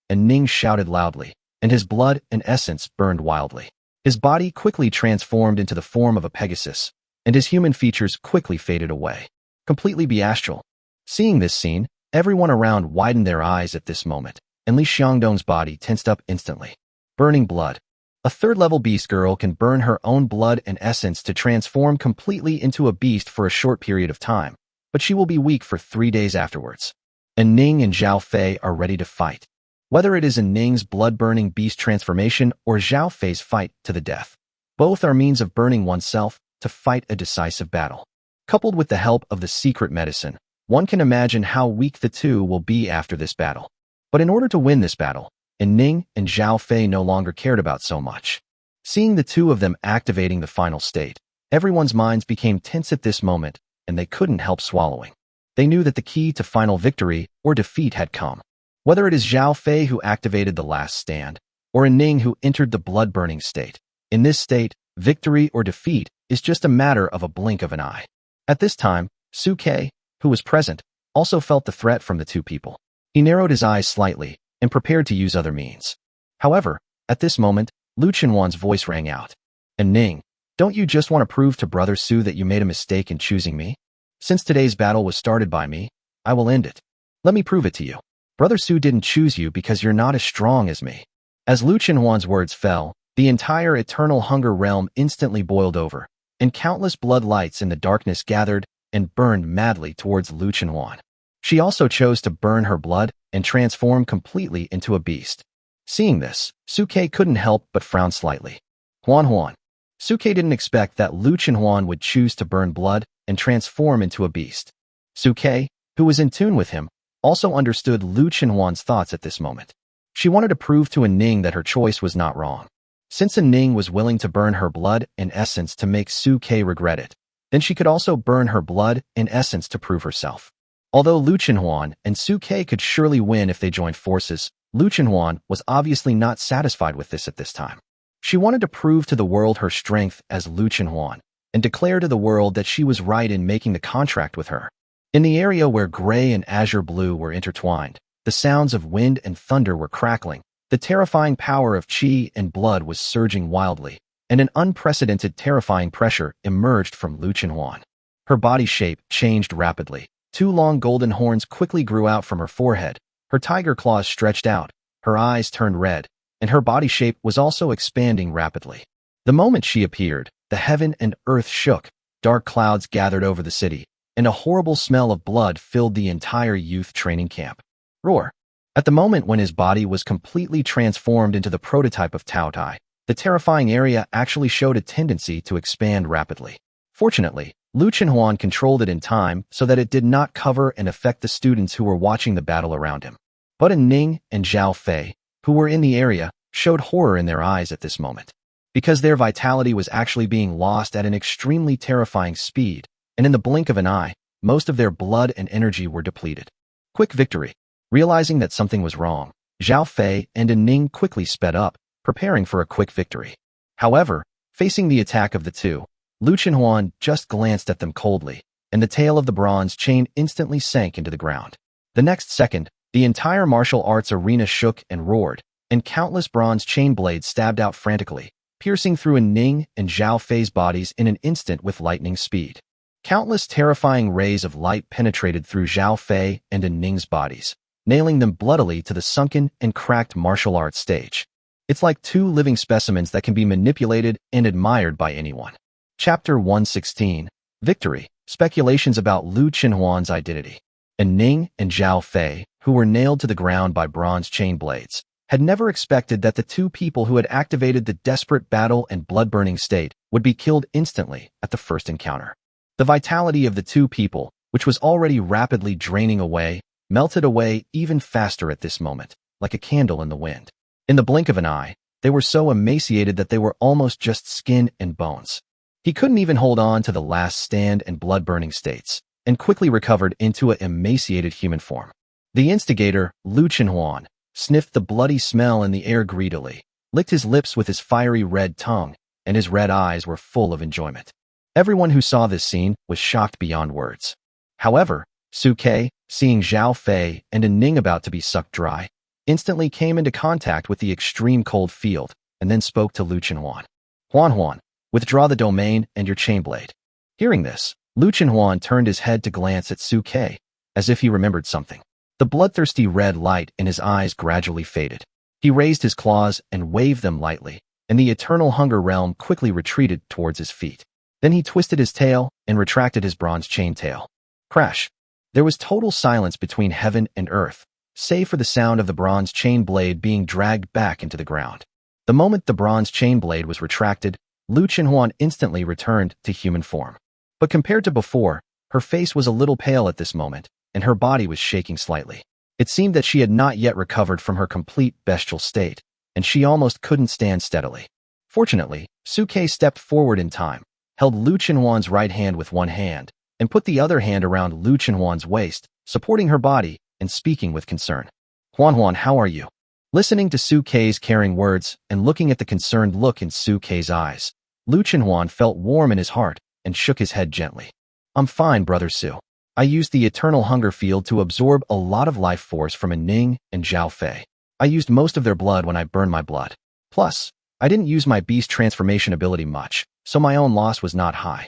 An Ning shouted loudly, and his blood and essence burned wildly. His body quickly transformed into the form of a Pegasus, and his human features quickly faded away, completely beastral. Seeing this scene, everyone around widened their eyes at this moment, and Li Xiangdong's body tensed up instantly. Burning blood. A third-level beast girl can burn her own blood and essence to transform completely into a beast for a short period of time, but she will be weak for 3 days afterwards. An Ning and Zhao Fei are ready to fight. Whether it is An Ning's blood-burning beast transformation or Zhao Fei's fight to the death, both are means of burning oneself to fight a decisive battle. Coupled with the help of the secret medicine, one can imagine how weak the two will be after this battle. But in order to win this battle, An Ning and Zhao Fei no longer cared about so much. Seeing the two of them activating the final state, everyone's minds became tense at this moment, and they couldn't help swallowing. They knew that the key to final victory or defeat had come. Whether it is Zhao Fei who activated the last stand, or An Ning who entered the blood-burning state, in this state, victory or defeat is just a matter of a blink of an eye. At this time, Suke, who was present, also felt the threat from the two people. He narrowed his eyes slightly and prepared to use other means. However, at this moment, Lu Chenhuan's voice rang out. An Ning, don't you just want to prove to Brother Su that you made a mistake in choosing me? Since today's battle was started by me, I will end it. Let me prove it to you. Brother Su didn't choose you because you're not as strong as me. As Lu Chenhuan's words fell, the entire eternal hunger realm instantly boiled over, and countless blood lights in the darkness gathered and burned madly towards Lu Chenhuan. She also chose to burn her blood and transform completely into a beast. Seeing this, Suke couldn't help but frown slightly. Huan. Suke didn't expect that Lu Chenhuan would choose to burn blood and transform into a beast. Suke, who was in tune with him, also understood Lu Chenhuan's thoughts at this moment. She wanted to prove to An Ning that her choice was not wrong. Since An Ning was willing to burn her blood and essence to make Suke regret it, then she could also burn her blood and essence to prove herself. Although Lu Chenhuan and Suke could surely win if they joined forces, Lu Chenhuan was obviously not satisfied with this at this time. She wanted to prove to the world her strength as Lu Chenhuan and declare to the world that she was right in making the contract with her. In the area where gray and azure blue were intertwined, the sounds of wind and thunder were crackling, the terrifying power of qi and blood was surging wildly, and an unprecedented terrifying pressure emerged from Lu Chenhuan. Her body shape changed rapidly. 2 long golden horns quickly grew out from her forehead, her tiger claws stretched out, her eyes turned red, and her body shape was also expanding rapidly. The moment she appeared, the heaven and earth shook, dark clouds gathered over the city, and a horrible smell of blood filled the entire youth training camp. Roar! At the moment when his body was completely transformed into the prototype of Tao Tai, the terrifying area actually showed a tendency to expand rapidly. Fortunately, Lu Chenhuan controlled it in time so that it did not cover and affect the students who were watching the battle around him. But An Ning and Zhao Fei, who were in the area, showed horror in their eyes at this moment, because their vitality was actually being lost at an extremely terrifying speed, and in the blink of an eye, most of their blood and energy were depleted. Quick victory. Realizing that something was wrong, Zhao Fei and An Ning quickly sped up, preparing for a quick victory. However, facing the attack of the two, Lu Chenhuan just glanced at them coldly, and the tail of the bronze chain instantly sank into the ground. The next second, the entire martial arts arena shook and roared, and countless bronze chain blades stabbed out frantically, piercing through An Ning and Zhao Fei's bodies in an instant with lightning speed. Countless terrifying rays of light penetrated through Zhao Fei and An Ning's bodies, nailing them bloodily to the sunken and cracked martial arts stage. It's like 2 living specimens that can be manipulated and admired by anyone. Chapter 116. Victory. Speculations about Lu Chenhuan's identity. An Ning and Zhao Fei, who were nailed to the ground by bronze chain blades, had never expected that the 2 people who had activated the desperate battle and blood-burning state would be killed instantly at the first encounter. The vitality of the two people, which was already rapidly draining away, melted away even faster at this moment, like a candle in the wind. In the blink of an eye, they were so emaciated that they were almost just skin and bones. He couldn't even hold on to the last stand and blood-burning states, and quickly recovered into an emaciated human form. The instigator, Lu Chenhuan, sniffed the bloody smell in the air greedily, licked his lips with his fiery red tongue, and his red eyes were full of enjoyment. Everyone who saw this scene was shocked beyond words. However, Su Ke, seeing Zhao Fei and An Ning about to be sucked dry, instantly came into contact with the extreme cold field and then spoke to Lu Chenhuan. Huan, withdraw the domain and your chain blade. Hearing this, Lu Chenhuan turned his head to glance at Su Ke, as if he remembered something. The bloodthirsty red light in his eyes gradually faded. He raised his claws and waved them lightly, and the eternal hunger realm quickly retreated towards his feet. Then he twisted his tail and retracted his bronze chain tail. Crash! There was total silence between heaven and earth, save for the sound of the bronze chain blade being dragged back into the ground. The moment the bronze chain blade was retracted, Lu Chenhuan instantly returned to human form. But compared to before, her face was a little pale at this moment, and her body was shaking slightly. It seemed that she had not yet recovered from her complete bestial state, and she almost couldn't stand steadily. Fortunately, Su Ke stepped forward in time, held Lu Chenhuan's right hand with one hand, and put the other hand around Lu Chenhuan's waist, supporting her body and speaking with concern. Huan, how are you? Listening to Su Ke's caring words and looking at the concerned look in Su Ke's eyes, Lu Chenhuan felt warm in his heart and shook his head gently. I'm fine, Brother Su. I used the eternal hunger field to absorb a lot of life force from An Ning and Zhao Fei. I used most of their blood when I burned my blood. Plus, I didn't use my beast transformation ability much, so my own loss was not high.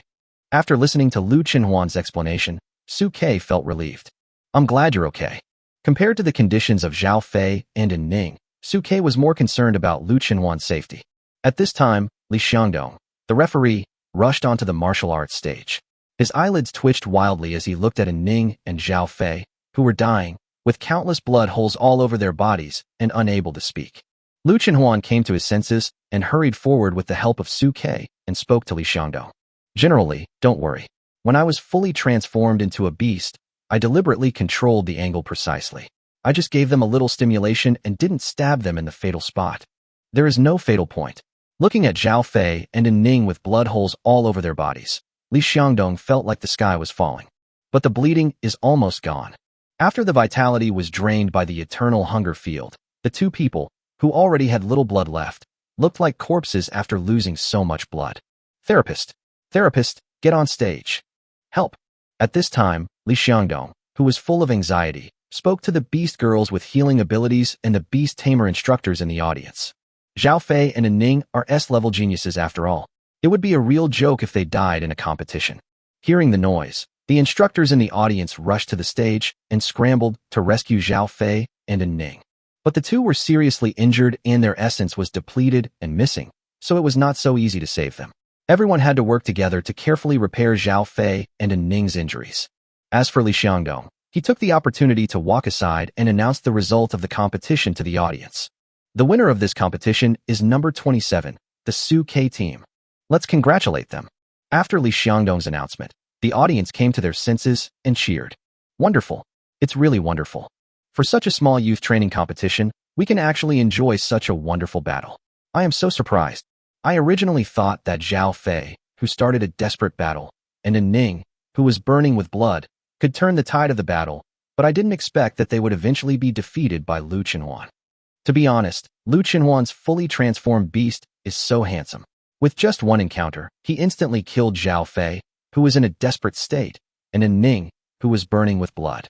After listening to Lu Chenhuan's explanation, Su Ke felt relieved. I'm glad you're okay. Compared to the conditions of Zhao Fei and An Ning, Su Ke was more concerned about Lu Chenhuan's safety. At this time, Li Xiangdong, the referee, rushed onto the martial arts stage. His eyelids twitched wildly as he looked at An Ning and Zhao Fei, who were dying, with countless blood holes all over their bodies and unable to speak. Lu Chenhuan came to his senses and hurried forward with the help of Su Ke and spoke to Li Xiangdong. Generally, don't worry. When I was fully transformed into a beast, I deliberately controlled the angle precisely. I just gave them a little stimulation and didn't stab them in the fatal spot. There is no fatal point. Looking at Zhao Fei and An Ning with blood holes all over their bodies, Li Xiangdong felt like the sky was falling. But the bleeding is almost gone. After the vitality was drained by the eternal hunger field, the two people, who already had little blood left, looked like corpses after losing so much blood. Therapist, get on stage. Help. At this time, Li Xiangdong, who was full of anxiety, spoke to the beast girls with healing abilities and the beast tamer instructors in the audience. Zhao Fei and An Ning are S-level geniuses after all. It would be a real joke if they died in a competition. Hearing the noise, the instructors in the audience rushed to the stage and scrambled to rescue Zhao Fei and An Ning. But the two were seriously injured and their essence was depleted and missing, so it was not so easy to save them. Everyone had to work together to carefully repair Zhao Fei and An Ning's injuries. As for Li Xiangdong, he took the opportunity to walk aside and announced the result of the competition to the audience. The winner of this competition is number 27, the Su Ke team. Let's congratulate them. After Li Xiangdong's announcement, the audience came to their senses and cheered. Wonderful. It's really wonderful. For such a small youth training competition, we can actually enjoy such a wonderful battle. I am so surprised. I originally thought that Zhao Fei, who started a desperate battle, and An Ning, who was burning with blood, could turn the tide of the battle, but I didn't expect that they would eventually be defeated by Lu Chenhuan. To be honest, Lu Chenhuan's fully transformed beast is so handsome. With just one encounter, he instantly killed Zhao Fei, who was in a desperate state, and An Ning, who was burning with blood.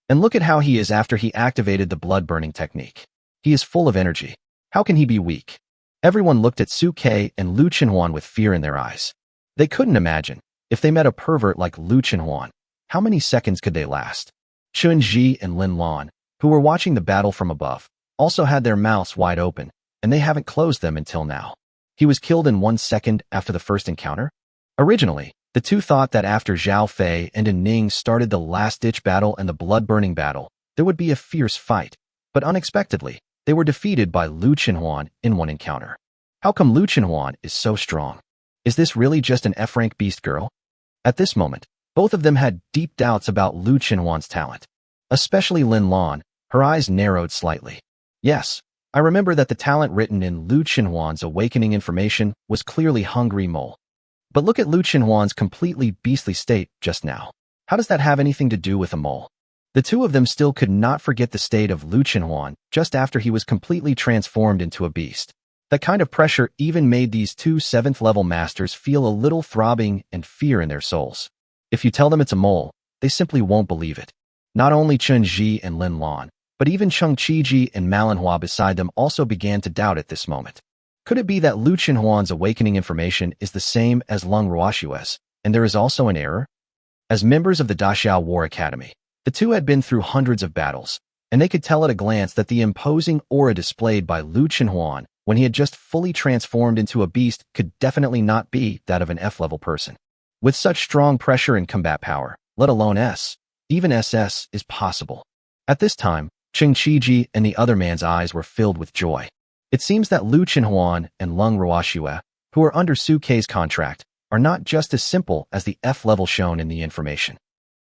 And look at how he is after he activated the blood-burning technique. He is full of energy. How can he be weak? Everyone looked at Su Ke and Lu Chenhuan with fear in their eyes. They couldn't imagine, if they met a pervert like Lu Chenhuan, how many seconds could they last? Chun Ji and Lin Lan, who were watching the battle from above, also had their mouths wide open, and they haven't closed them until now. He was killed in 1 second after the first encounter? Originally, the two thought that after Zhao Fei and An Ning started the last-ditch battle and the blood-burning battle, there would be a fierce fight, but unexpectedly, they were defeated by Lu Chenhuan in one encounter. How come Lu Chenhuan is so strong? Is this really just an F-rank beast girl? At this moment, both of them had deep doubts about Lu Qinhuan's talent. Especially Lin Lan, her eyes narrowed slightly. Yes, I remember that the talent written in Lu Qinhuan's awakening information was clearly hungry mole. But look at Lu Qinhuan's completely beastly state just now. How does that have anything to do with a mole? The two of them still could not forget the state of Lu Qinhuan just after he was completely transformed into a beast. That kind of pressure even made these two 7th-level masters feel a little throbbing and fear in their souls. If you tell them it's a mole, they simply won't believe it. Not only Chen Ji and Lin Lan, but even Cheng Qiji and manhwa beside them also began to doubt at this moment. Could it be that Lu Qinhuan's awakening information is the same as Lung Ruoshue's, and there is also an error? As members of the Daxiao War Academy, the two had been through hundreds of battles, and they could tell at a glance that the imposing aura displayed by Lu Qinhuan when he had just fully transformed into a beast could definitely not be that of an F-level person. With such strong pressure and combat power, let alone even SS is possible. At this time, Cheng Qiji and the other man's eyes were filled with joy. It seems that Lu Qinhuan and Lung Ruoshue, who are under Su Kei's contract, are not just as simple as the F-level shown in the information.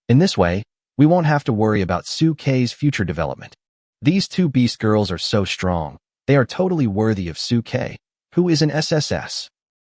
In this way, we won't have to worry about Su Kei's future development. These two beast girls are so strong, they are totally worthy of Su Kei, who is an SSS.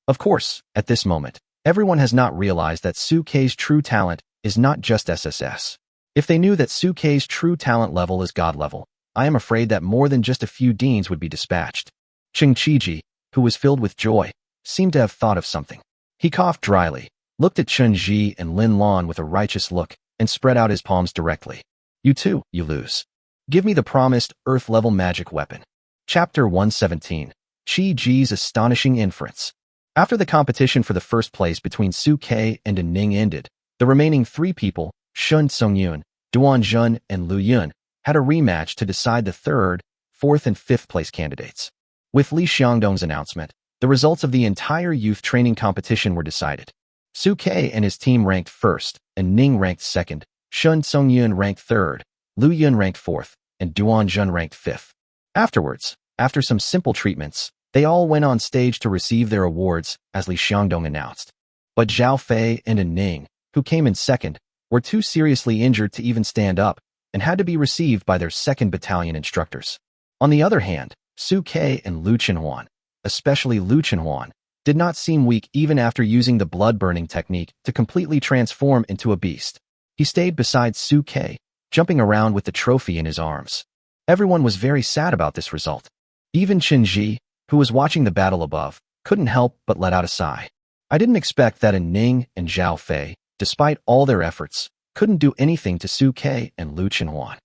Of course, at this moment, everyone has not realized that Su Kei's true talent is not just SSS. If they knew that Su Kei's true talent level is God level, I am afraid that more than just a few deans would be dispatched. Cheng Qiji, who was filled with joy, seemed to have thought of something. He coughed dryly, looked at Chen Ji and Lin Lan with a righteous look, and spread out his palms directly. You too, you lose. Give me the promised Earth-level magic weapon. Chapter 117. Qi Ji's Astonishing Inference. After the competition for the first place between Su Kei and An Ning ended, the remaining three people, Shun Songyun, Duan Jun, and Lu Yun, had a rematch to decide the third, fourth, and fifth place candidates. With Li Xiangdong's announcement, the results of the entire youth training competition were decided. Su Kei and his team ranked first, An Ning ranked second, Shun Songyun ranked third, Lu Yun ranked fourth, and Duan Jun ranked fifth. Afterwards, after some simple treatments, they all went on stage to receive their awards, as Li Xiangdong announced. But Zhao Fei and An Ning, who came in second, were too seriously injured to even stand up, and had to be received by their 2nd Battalion instructors. On the other hand, Su Kei and Lu Qinhuan, especially Lu Qinhuan, did not seem weak even after using the blood-burning technique to completely transform into a beast. He stayed beside Su Kei, jumping around with the trophy in his arms. Everyone was very sad about this result. Even Chen Ji, who was watching the battle above, couldn't help but let out a sigh. I didn't expect that An Ning and Zhao Fei, despite all their efforts, couldn't do anything to Su Kei and Lu Qinhuan.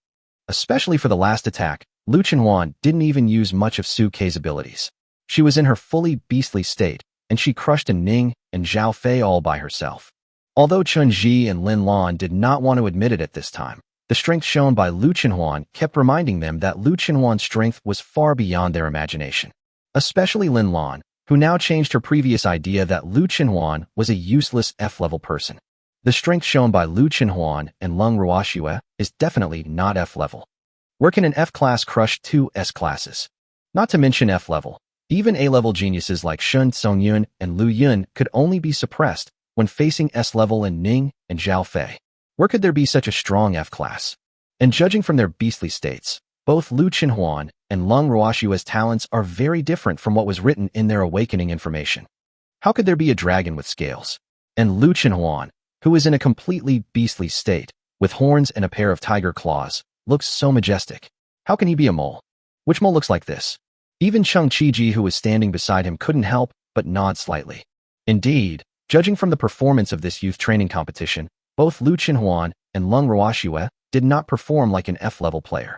Especially for the last attack, Lu Qinhuan didn't even use much of Su Kei's abilities. She was in her fully beastly state, and she crushed An Ning and Zhao Fei all by herself. Although Chen Ji and Lin Lan did not want to admit it at this time, the strength shown by Lu Qinhuan kept reminding them that Lu Qinhuan's strength was far beyond their imagination. Especially Lin Lan, who now changed her previous idea that Lu Qinhuan was a useless F-level person. The strength shown by Lu Qinhuan and Lung Ruoshue is definitely not F-level. Where can an F-class crush two S-classes? Not to mention F-level, even A-level geniuses like Shun Songyun and Lu Yun could only be suppressed when facing S-level An Ning and Zhao Fei. Where could there be such a strong F-class? And judging from their beastly states, both Lu Qinhuan and Lung Ruoshue's talents are very different from what was written in their awakening information. How could there be a dragon with scales? And Lu Qinhuan, who is in a completely beastly state, with horns and a pair of tiger claws, looks so majestic. How can he be a mole? Which mole looks like this? Even Cheng Qiji, who was standing beside him, couldn't help but nod slightly. Indeed, judging from the performance of this youth training competition, both Lu Qinhuan and Lung Ruoshue did not perform like an F-level player.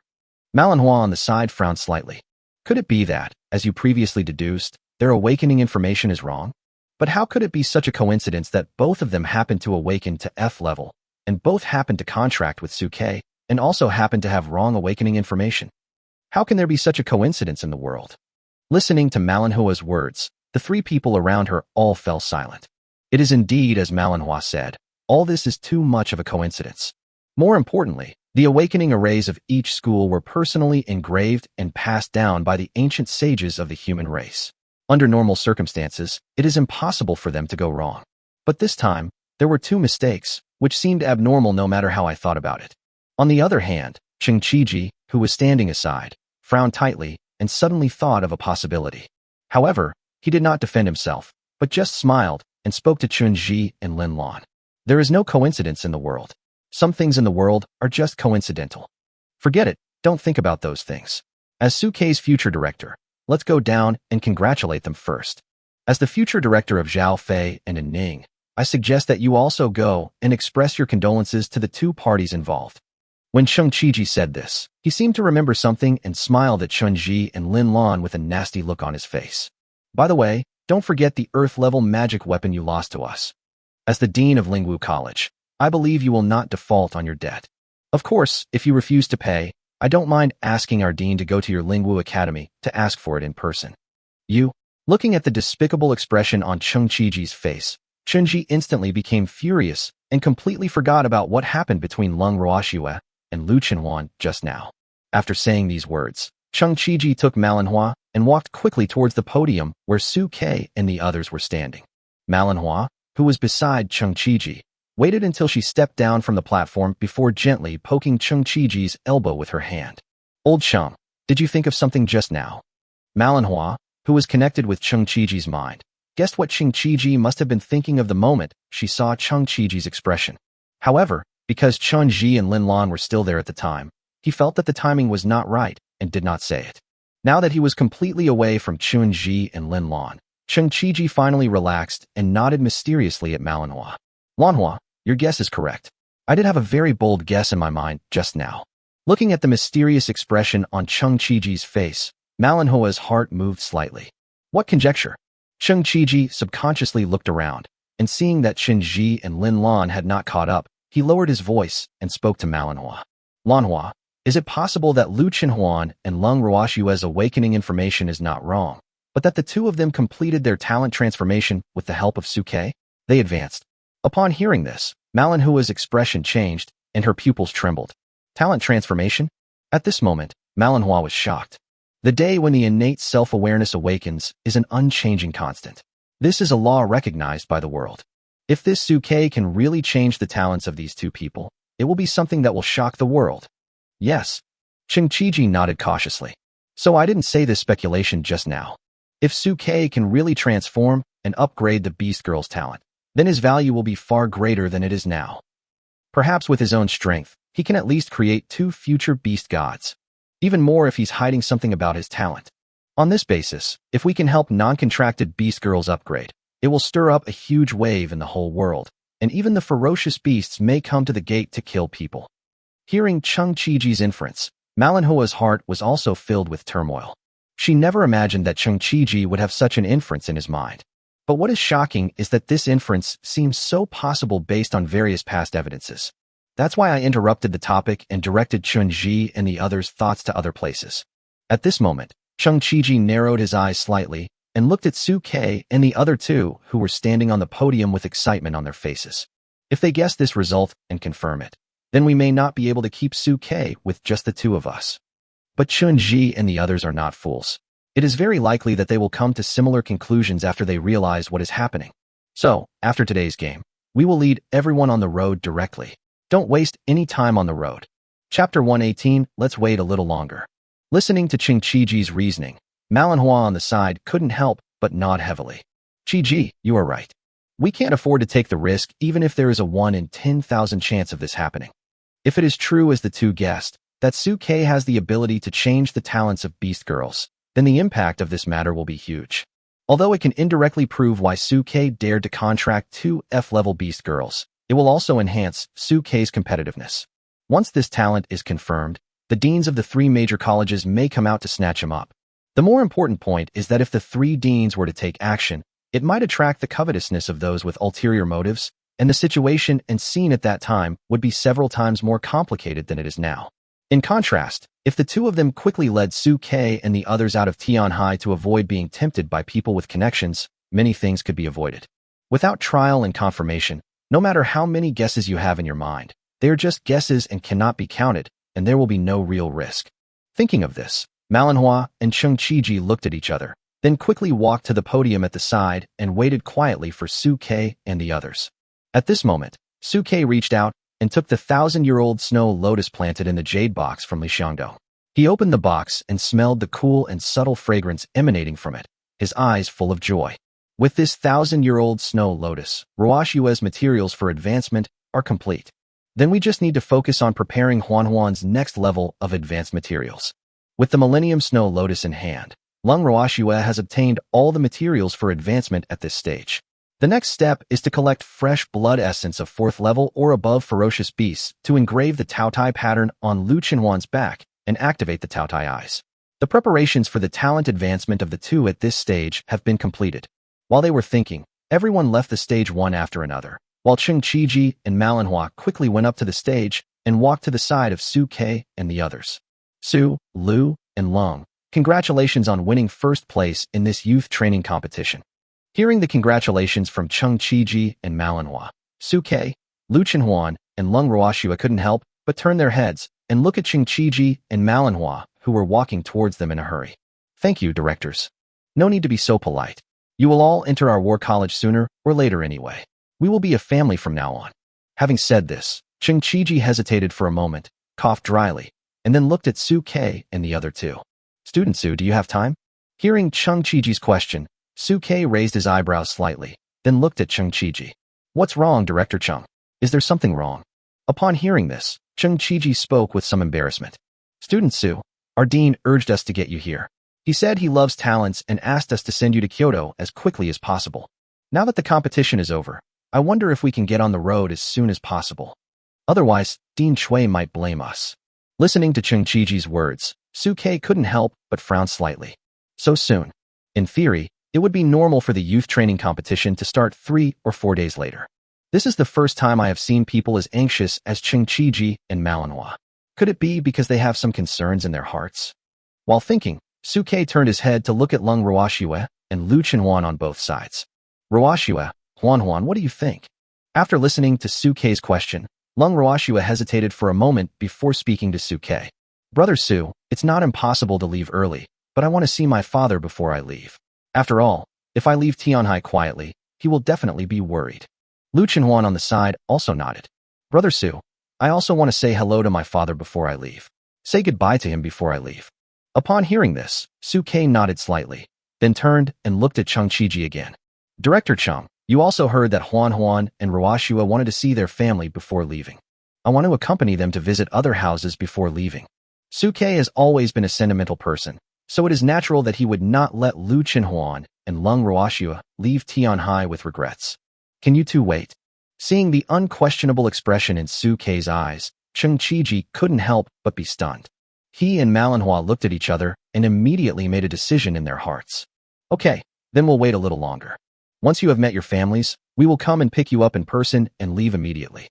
Manhwa on the side frowned slightly. Could it be that, as you previously deduced, their awakening information is wrong? But how could it be such a coincidence that both of them happened to awaken to F-level, and both happened to contract with Su Kei, and also happened to have wrong awakening information? How can there be such a coincidence in the world? Listening to Manhwa's words, the three people around her all fell silent. It is indeed as Manhwa said, all this is too much of a coincidence. More importantly, the awakening arrays of each school were personally engraved and passed down by the ancient sages of the human race. Under normal circumstances, it is impossible for them to go wrong. But this time, there were two mistakes, which seemed abnormal no matter how I thought about it. On the other hand, Cheng Qiji, who was standing aside, frowned tightly and suddenly thought of a possibility. However, he did not defend himself, but just smiled and spoke to Chunji and Lin Lan. There is no coincidence in the world. Some things in the world are just coincidental. Forget it, don't think about those things. As Suke's future director, let's go down and congratulate them first. As the future director of Zhao Fei and An Ning, I suggest that you also go and express your condolences to the two parties involved. When Cheng Qiji said this, he seemed to remember something and smiled at Chunji and Lin Lan with a nasty look on his face. By the way, don't forget the Earth-level magic weapon you lost to us. As the Dean of Lingwu College, I believe you will not default on your debt. Of course, if you refuse to pay, I don't mind asking our Dean to go to your Lingwu Academy to ask for it in person. Looking at the despicable expression on Cheng Qiji's face, Chunji instantly became furious and completely forgot about what happened between Lung Ruoxue and Lu Qinhuan just now. After saying these words, Cheng Qiji took manhwa and walked quickly towards the podium where Su Ke and the others were standing. Manhwa, who was beside Cheng Qiji, waited until she stepped down from the platform before gently poking Cheng Qiji's elbow with her hand. Old chum, did you think of something just now? Manhwa, who was connected with Cheng Qiji's mind, guessed what Cheng Qiji must have been thinking of the moment she saw Cheng Qiji's expression. However, because Chunji and Lin Lan were still there at the time, he felt that the timing was not right and did not say it. Now that he was completely away from Chunji and Lin Lan, Cheng Qiji finally relaxed and nodded mysteriously at Manhwa. Lanhua, your guess is correct. I did have a very bold guess in my mind just now. Looking at the mysterious expression on Cheng Qiji's face, Manhwa's heart moved slightly. What conjecture? Cheng Qiji subconsciously looked around, and seeing that Chunji and Lin Lan had not caught up, he lowered his voice and spoke to Manhwa. Lanhua, is it possible that Lu Qinhuan and Lung Ruoxue's awakening information is not wrong, but that the two of them completed their talent transformation with the help of Suke? They advanced. Upon hearing this, Manhua's expression changed, and her pupils trembled. Talent transformation? At this moment, Manhwa was shocked. The day when the innate self-awareness awakens is an unchanging constant. This is a law recognized by the world. If this Suke can really change the talents of these two people, it will be something that will shock the world. Yes. Cheng Qiji nodded cautiously. So I didn't say this speculation just now. If Suke can really transform and upgrade the Beast Girl's talent, then his value will be far greater than it is now. Perhaps with his own strength, he can at least create two future beast gods. Even more if he's hiding something about his talent. On this basis, if we can help non-contracted Beast Girls upgrade, it will stir up a huge wave in the whole world, and even the ferocious beasts may come to the gate to kill people. Hearing Cheng Qiji's inference, Manhua's heart was also filled with turmoil. She never imagined that Cheng Qiji would have such an inference in his mind. But what is shocking is that this inference seems so possible based on various past evidences. That's why I interrupted the topic and directed Chunji and the others' thoughts to other places. At this moment, Cheng Qiji narrowed his eyes slightly and looked at Suke and the other two who were standing on the podium with excitement on their faces. If they guess this result and confirm it, then we may not be able to keep Suke with just the two of us. But Chunji and the others are not fools. It is very likely that they will come to similar conclusions after they realize what is happening. So, after today's game, we will lead everyone on the road directly. Don't waste any time on the road. Chapter 118, let's wait a little longer. Listening to Cheng Qiji's reasoning, Manhwa on the side couldn't help but nod heavily. Qiji, you are right. We can't afford to take the risk even if there is a 1 in 10,000 chance of this happening. If it is true as the two guessed, that Suke has the ability to change the talents of Beast Girls, then the impact of this matter will be huge. Although it can indirectly prove why Suke dared to contract two F-level Beast Girls, it will also enhance Suke's competitiveness. Once this talent is confirmed, the deans of the 3 major colleges may come out to snatch him up. The more important point is that if the 3 deans were to take action, it might attract the covetousness of those with ulterior motives, and the situation and scene at that time would be several times more complicated than it is now. In contrast, if the two of them quickly led Suke and the others out of Tianhai to avoid being tempted by people with connections, many things could be avoided. Without trial and confirmation, no matter how many guesses you have in your mind, they are just guesses and cannot be counted, and there will be no real risk. Thinking of this, Manhwa and Cheng Qiji looked at each other, then quickly walked to the podium at the side and waited quietly for Suke and the others. At this moment, Suke reached out and took the 1,000-year-old snow lotus planted in the jade box from Li Xiangdou. He opened the box and smelled the cool and subtle fragrance emanating from it, his eyes full of joy. With this 1,000-year-old snow lotus, Ruoshua's materials for advancement are complete. Then we just need to focus on preparing Huanhuan's next level of advanced materials. With the Millennium Snow Lotus in hand, Lung Ruoshua has obtained all the materials for advancement at this stage. The next step is to collect fresh blood essence of 4th level or above ferocious beasts to engrave the Taotai pattern on Lu Qinhuan's back and activate the Taotai eyes. The preparations for the talent advancement of the two at this stage have been completed. While they were thinking, everyone left the stage one after another, while Cheng Qiji and Manhwa quickly went up to the stage and walked to the side of Su Ke and the others. Su, Lu, and Lung, congratulations on winning first place in this youth training competition. Hearing the congratulations from Cheng Qiji and Manhwa, Su Ke, Lu Qinhuan, and Lung Ruoshua couldn't help but turn their heads and look at Cheng Qiji and Manhwa, who were walking towards them in a hurry. Thank you, directors. No need to be so polite. You will all enter our war college sooner or later anyway. We will be a family from now on. Having said this, Cheng Qiji hesitated for a moment, coughed dryly, and then looked at Su Ke and the other two. Student Su, do you have time? Hearing Cheng Qiji's question, Su Ke raised his eyebrows slightly, then looked at Cheng Qiji. What's wrong, Director Cheng? Is there something wrong? Upon hearing this, Cheng Qiji spoke with some embarrassment. Student Su, our dean urged us to get you here. He said he loves talents and asked us to send you to Kyoto as quickly as possible. Now that the competition is over, I wonder if we can get on the road as soon as possible. Otherwise, Dean Chui might blame us. Listening to Cheng Qiji's words, Su Ke couldn't help but frown slightly. So soon. In theory, it would be normal for the youth training competition to start 3 or 4 days later. This is the first time I have seen people as anxious as Cheng Qiji and Manhwa. Could it be because they have some concerns in their hearts? While thinking, Su Ke turned his head to look at Lung Ruoshua and Lu Qinhuan on both sides. Ruoshua, Huanhuan, what do you think? After listening to Su Ke's question, Lung Ruoshua hesitated for a moment before speaking to Su Ke. Brother Su, it's not impossible to leave early, but I want to see my father before I leave. After all, if I leave Tianhai quietly, he will definitely be worried. Lu Qinhuan on the side also nodded. Brother Su, I also want to say hello to my father before I leave. Say goodbye to him before I leave. Upon hearing this, Su Ke nodded slightly, then turned and looked at Cheng Qiji again. Director Cheng, you also heard that Huanhuan and Ruoshua wanted to see their family before leaving. I want to accompany them to visit other houses before leaving. Su Ke has always been a sentimental person, so it is natural that he would not let Lu Qinhuan and Lung Ruoshua leave Tianhai with regrets. Can you two wait? Seeing the unquestionable expression in Su Ke's eyes, Cheng Qiji couldn't help but be stunned. He and Manhwa looked at each other and immediately made a decision in their hearts. Okay, then we'll wait a little longer. Once you have met your families, we will come and pick you up in person and leave immediately.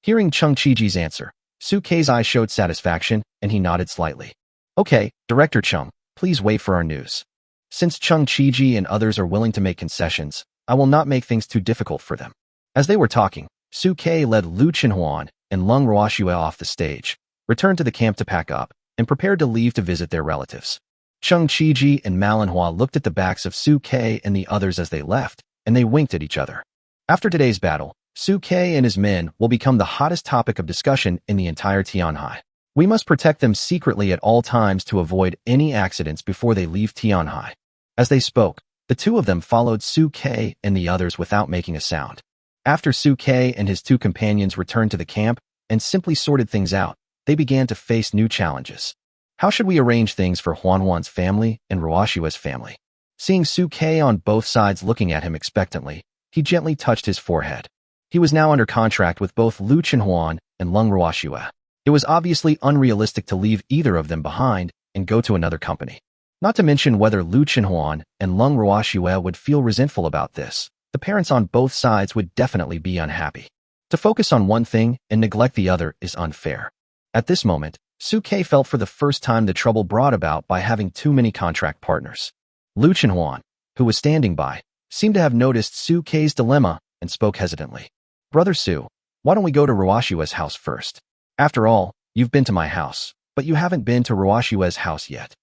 Hearing Cheng Qiji's answer, Su Ke's eyes showed satisfaction and he nodded slightly. Okay, Director Cheng, please wait for our news. Since Cheng Qiji and others are willing to make concessions, I will not make things too difficult for them. As they were talking, Su Ke led Lu Qinhuan and Lung Ruoshua off the stage, returned to the camp to pack up, and prepared to leave to visit their relatives. Cheng Qiji and Manhwa looked at the backs of Su Ke and the others as they left, and they winked at each other. After today's battle, Su Ke and his men will become the hottest topic of discussion in the entire Tianhai. We must protect them secretly at all times to avoid any accidents before they leave Tianhai. As they spoke, the two of them followed Su Ke and the others without making a sound. After Su Ke and his two companions returned to the camp and simply sorted things out, they began to face new challenges. How should we arrange things for Huanhuan's family and Ruoshua's family? Seeing Su Ke on both sides looking at him expectantly, he gently touched his forehead. He was now under contract with both Lu Qinhuan and Lung Ruoshua. It was obviously unrealistic to leave either of them behind and go to another company. Not to mention whether Lu Qinhuan and Lung Ruoshua would feel resentful about this. The parents on both sides would definitely be unhappy. To focus on one thing and neglect the other is unfair. At this moment, Su Ke felt for the first time the trouble brought about by having too many contract partners. Lu Qinhuan, who was standing by, seemed to have noticed Su Ke's dilemma and spoke hesitantly. Brother Su, why don't we go to Ruoshua's house first? After all, you've been to my house, but you haven't been to Ruoshua's house yet.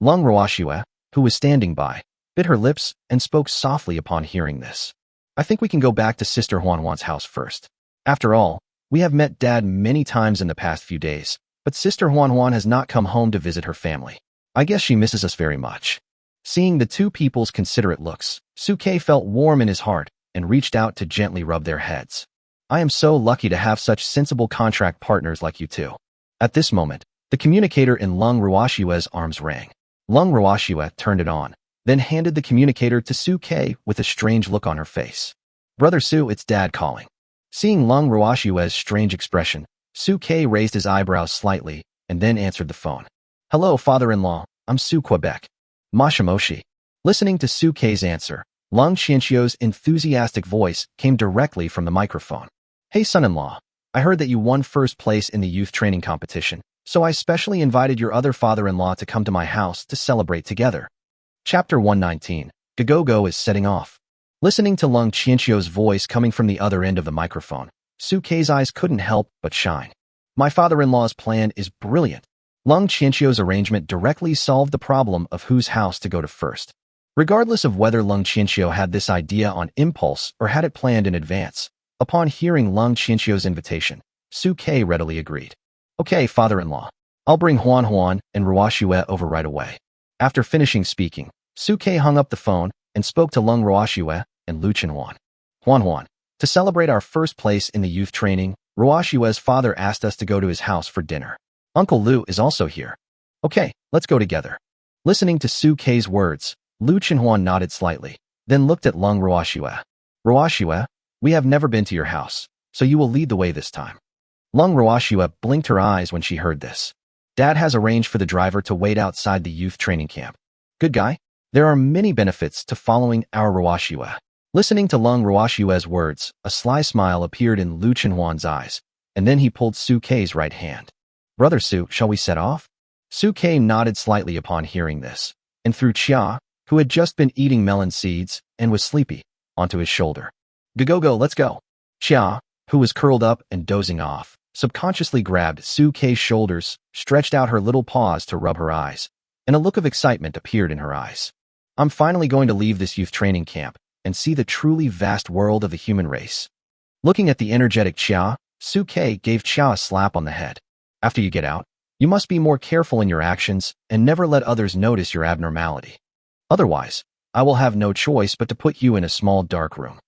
Lung Ruoshua, who was standing by, bit her lips, and spoke softly upon hearing this. I think we can go back to Sister Huanhuan's house first. After all, we have met Dad many times in the past few days, but Sister Huanhuan has not come home to visit her family. I guess she misses us very much. Seeing the two people's considerate looks, Suke felt warm in his heart and reached out to gently rub their heads. I am so lucky to have such sensible contract partners like you two. At this moment, the communicator in Lung Ruoshue's arms rang. Lung Ruoshue turned it on, then handed the communicator to Suke with a strange look on her face. Brother Su, it's Dad calling. Seeing Lung Ruoshue's strange expression, Suke raised his eyebrows slightly and then answered the phone. Hello, father-in-law, I'm Su Quebec. Mashimoshi. Listening to Suke's answer, Lung Qianxio's enthusiastic voice came directly from the microphone. Hey, son-in-law, I heard that you won first place in the youth training competition, so I specially invited your other father-in-law to come to my house to celebrate together. Chapter 119. Gogogo is setting off. Listening to Lung Qianxio's voice coming from the other end of the microphone, Suke's eyes couldn't help but shine. My father-in-law's plan is brilliant. Lung Qianxio's arrangement directly solved the problem of whose house to go to first. Regardless of whether Lung Qianxio had this idea on impulse or had it planned in advance, upon hearing Lung Qianxio's invitation, Suke readily agreed. Okay, father-in-law, I'll bring Huan and Ruoshue over right away. After finishing speaking, Suke hung up the phone and spoke to Lung Ruoshue and Lu Chenhuan. Huan, to celebrate our first place in the youth training, Ruoshue's father asked us to go to his house for dinner. Uncle Lu is also here. Okay, let's go together. Listening to Suke's words, Lu Chenhuan nodded slightly, then looked at Lung Ruoshue. Ruoshue, we have never been to your house, so you will lead the way this time. Lung Ruoshue blinked her eyes when she heard this. Dad has arranged for the driver to wait outside the youth training camp. Good guy. There are many benefits to following our Ruoshue. Listening to Lung Ruoshue's words, a sly smile appeared in Lu Chenhuan's eyes, and then he pulled Suke's right hand. Brother Su, shall we set off? Suke nodded slightly upon hearing this, and threw Chia, who had just been eating melon seeds and was sleepy, onto his shoulder. Gogogo, let's go. Chia, who was curled up and dozing off, subconsciously grabbed Suke's shoulders, stretched out her little paws to rub her eyes, and a look of excitement appeared in her eyes. I'm finally going to leave this youth training camp and see the truly vast world of the human race. Looking at the energetic Chia, Suke gave Chia a slap on the head. After you get out, you must be more careful in your actions and never let others notice your abnormality. Otherwise, I will have no choice but to put you in a small dark room.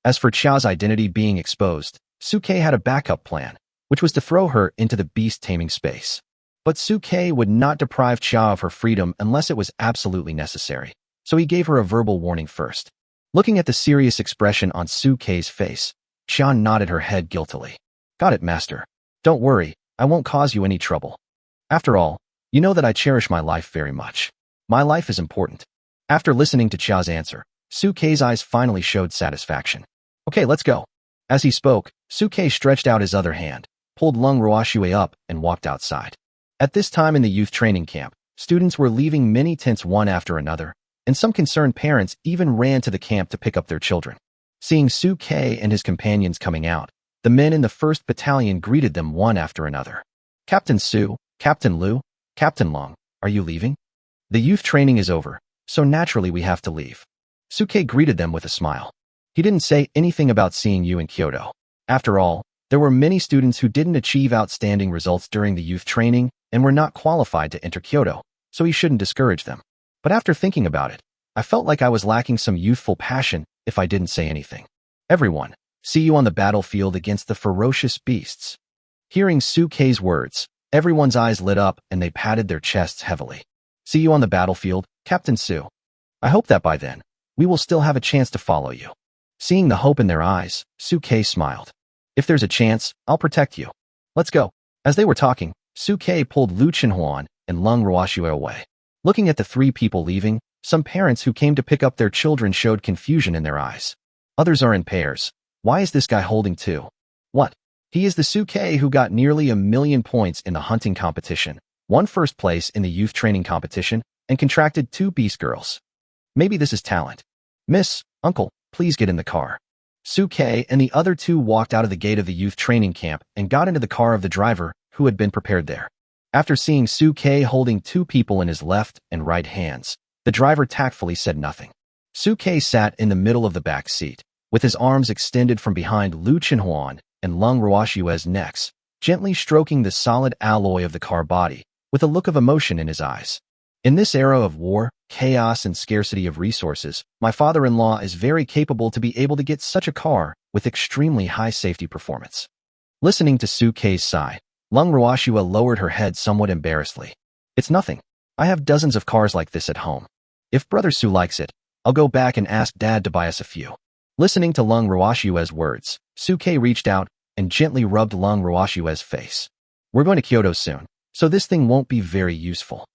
As for Chia's identity being exposed, Suke had a backup plan, which was to throw her into the beast-taming space. But Suke would not deprive Chia of her freedom unless it was absolutely necessary, so he gave her a verbal warning first. Looking at the serious expression on Suke's face, Chia nodded her head guiltily. Got it, master. Don't worry, I won't cause you any trouble. After all, you know that I cherish my life very much. My life is important. After listening to Chia's answer, Suke's eyes finally showed satisfaction. Okay, let's go. As he spoke, Suke stretched out his other hand, pulled Lung Ruoshue up, and walked outside. At this time in the youth training camp, students were leaving many tents one after another, and some concerned parents even ran to the camp to pick up their children. Seeing Suke and his companions coming out, the men in the 1st Battalion greeted them one after another. Captain Su, Captain Lu, Captain Long, are you leaving? The youth training is over, so naturally we have to leave. Suke greeted them with a smile. He didn't say anything about seeing you in Kyoto. After all, there were many students who didn't achieve outstanding results during the youth training and were not qualified to enter Kyoto, so he shouldn't discourage them. But after thinking about it, I felt like I was lacking some youthful passion if I didn't say anything. Everyone, see you on the battlefield against the ferocious beasts. Hearing Suke's words, everyone's eyes lit up and they patted their chests heavily. See you on the battlefield, Captain Su. I hope that by then, we will still have a chance to follow you. Seeing the hope in their eyes, Suke smiled. If there's a chance, I'll protect you. Let's go. As they were talking, Suke pulled Lu Chenhuan and Lung Ruoshue away. Looking at the 3 people leaving, some parents who came to pick up their children showed confusion in their eyes. Others are in pairs. Why is this guy holding 2? What? He is the Suke who got nearly 1,000,000 points in the hunting competition, won first place in the youth training competition, and contracted 2 beast girls. Maybe this is talent. Miss, uncle, please get in the car. Suke and the other 2 walked out of the gate of the youth training camp and got into the car of the driver who had been prepared there. After seeing Suke holding 2 people in his left and right hands, the driver tactfully said nothing. Suke sat in the middle of the back seat, with his arms extended from behind Lu Chenhuan and Lung Ruoshue's necks, gently stroking the solid alloy of the car body, with a look of emotion in his eyes. In this era of war, chaos, and scarcity of resources, my father-in-law is very capable to be able to get such a car with extremely high safety performance. Listening to Suke's sigh, Lung Ruoshua lowered her head somewhat embarrassedly. It's nothing. I have dozens of cars like this at home. If Brother Su likes it, I'll go back and ask Dad to buy us a few. Listening to Lung Ruoshue's words, Suke reached out and gently rubbed Lung Ruoshue's face. We're going to Kyoto soon, so this thing won't be very useful.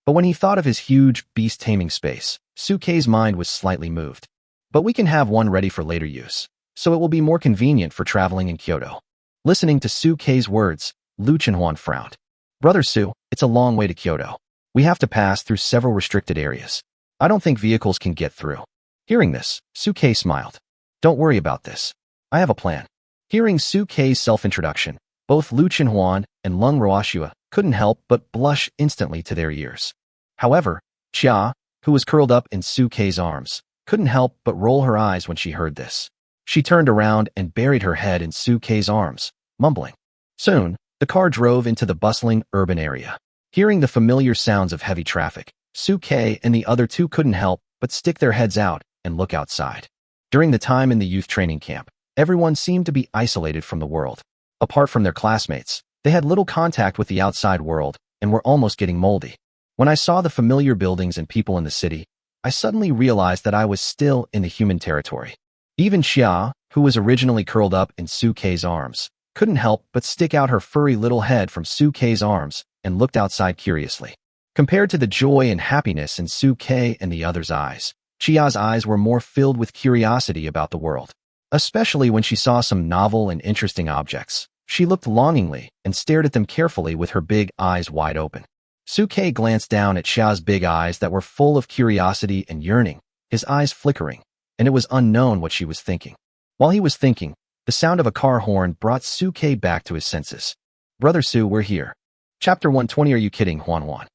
But when he thought of his huge beast-taming space, Suke's mind was slightly moved. But we can have one ready for later use, so it will be more convenient for traveling in Kyoto. Listening to Suke's words, Lu Chenhuan frowned. Brother Su, it's a long way to Kyoto. We have to pass through several restricted areas. I don't think vehicles can get through. Hearing this, Suke smiled. Don't worry about this. I have a plan. Hearing Suke's self-introduction, both Lu Chenhuan and Lung Ruoshua couldn't help but blush instantly to their ears. However, Chia, who was curled up in Suke's arms, couldn't help but roll her eyes when she heard this. She turned around and buried her head in Suke's arms, mumbling. Soon, the car drove into the bustling urban area. Hearing the familiar sounds of heavy traffic, Suke and the other two couldn't help but stick their heads out and look outside. During the time in the youth training camp, everyone seemed to be isolated from the world. Apart from their classmates, they had little contact with the outside world and were almost getting moldy. When I saw the familiar buildings and people in the city, I suddenly realized that I was still in the human territory. Even Xia, who was originally curled up in Suke's arms, couldn't help but stick out her furry little head from Suke's arms and looked outside curiously. Compared to the joy and happiness in Suke and the others' eyes, Chia's eyes were more filled with curiosity about the world. Especially when she saw some novel and interesting objects, she looked longingly and stared at them carefully with her big eyes wide open. Suke glanced down at Xia's big eyes that were full of curiosity and yearning, his eyes flickering, and it was unknown what she was thinking. While he was thinking, the sound of a car horn brought Suke back to his senses. Brother Su, we're here. Chapter 120. Are you kidding, Huan Huan?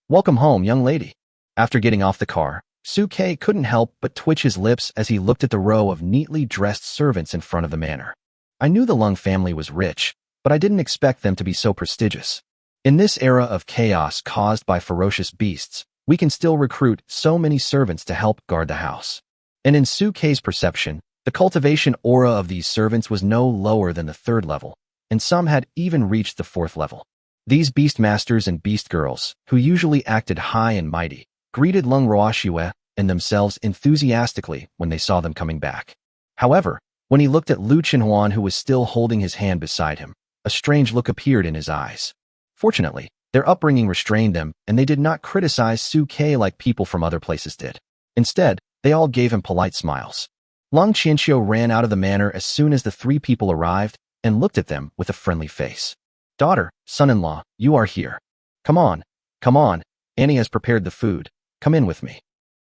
Welcome home, young lady. After getting off the car, Suke couldn't help but twitch his lips as he looked at the row of neatly dressed servants in front of the manor. I knew the Lung family was rich, but I didn't expect them to be so prestigious. In this era of chaos caused by ferocious beasts, we can still recruit so many servants to help guard the house. And in Suke's perception, the cultivation aura of these servants was no lower than the 3rd level, and some had even reached the 4th level. These beastmasters and beast girls, who usually acted high and mighty, greeted Lung Ruoshua and themselves enthusiastically when they saw them coming back. However, when he looked at Lu Chenhuan, who was still holding his hand beside him, a strange look appeared in his eyes. Fortunately, their upbringing restrained them, and they did not criticize Suke like people from other places did. Instead, they all gave him polite smiles. Lung Qianxiu ran out of the manor as soon as the 3 people arrived and looked at them with a friendly face. Daughter, son-in-law, you are here. Come on, Annie has prepared the food. Come in with me.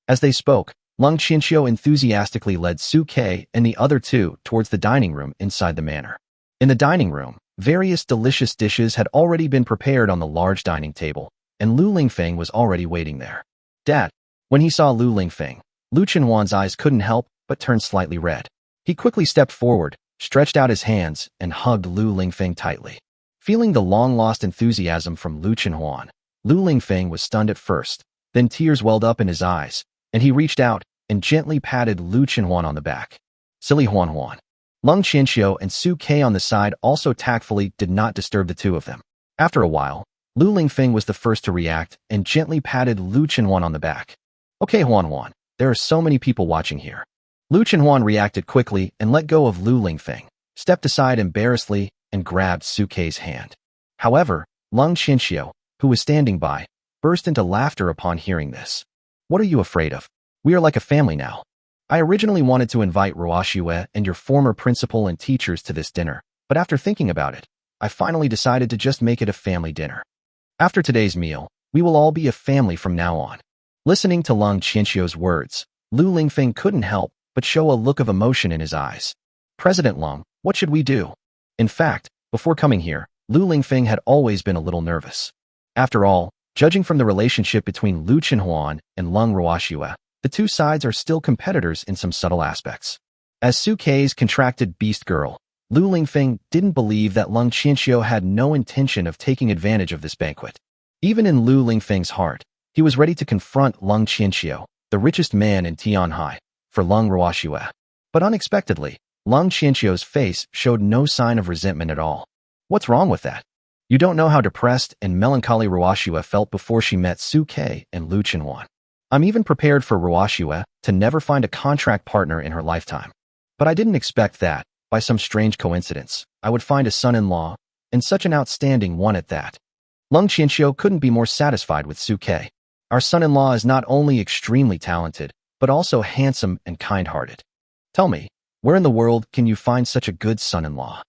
As they spoke, Lung Qianxiu enthusiastically led Suke and the other 2 towards the dining room inside the manor. In the dining room, various delicious dishes had already been prepared on the large dining table, and Lu Lingfeng was already waiting there. Dad. When he saw Lu Lingfeng, Lu Chenhuan's eyes couldn't help but turn slightly red. He quickly stepped forward, stretched out his hands, and hugged Lu Lingfeng tightly. Feeling the long-lost enthusiasm from Lu Chenhuan, Lu Lingfeng was stunned at first, then tears welled up in his eyes, and he reached out and gently patted Lu Chenhuan on the back. Silly Huan Huan. Lung Qianxiu and Suke on the side also tactfully did not disturb the 2 of them. After a while, Lu Lingfeng was the first to react and gently patted Lu Chenhuan on the back. Okay, Huan Huan, there are so many people watching here. Lu Chenhuan reacted quickly and let go of Lu Lingfeng, stepped aside embarrassedly, and grabbed Suke's hand. However, Lung Qianxiu, who was standing by, burst into laughter upon hearing this. What are you afraid of? We are like a family now. I originally wanted to invite Ruoshua and your former principal and teachers to this dinner, but after thinking about it, I finally decided to just make it a family dinner. After today's meal, we will all be a family from now on. Listening to Lung Qianxiu's words, Lu Lingfeng couldn't help but show a look of emotion in his eyes. President Lung, what should we do? In fact, before coming here, Lu Lingfeng had always been a little nervous. After all, judging from the relationship between Lu Chenhuan and Lung Ruoshua, the two sides are still competitors in some subtle aspects. As Suke's contracted beast girl, Lu Lingfeng didn't believe that Lung Qianxiu had no intention of taking advantage of this banquet. Even in Lu Lingfeng's heart, he was ready to confront Lung Qianxiu, the richest man in Tianhai, for Lung Ruoxue. But unexpectedly, Lung Qianxiu's face showed no sign of resentment at all. What's wrong with that? You don't know how depressed and melancholy Ruoxue felt before she met Suke and Lu Qinhuan. I'm even prepared for Ruoxue to never find a contract partner in her lifetime. But I didn't expect that, by some strange coincidence, I would find a son-in-law, and such an outstanding one at that. Lung Qianxiu couldn't be more satisfied with Suke. Our son-in-law is not only extremely talented, but also handsome and kind-hearted. Tell me, where in the world can you find such a good son-in-law?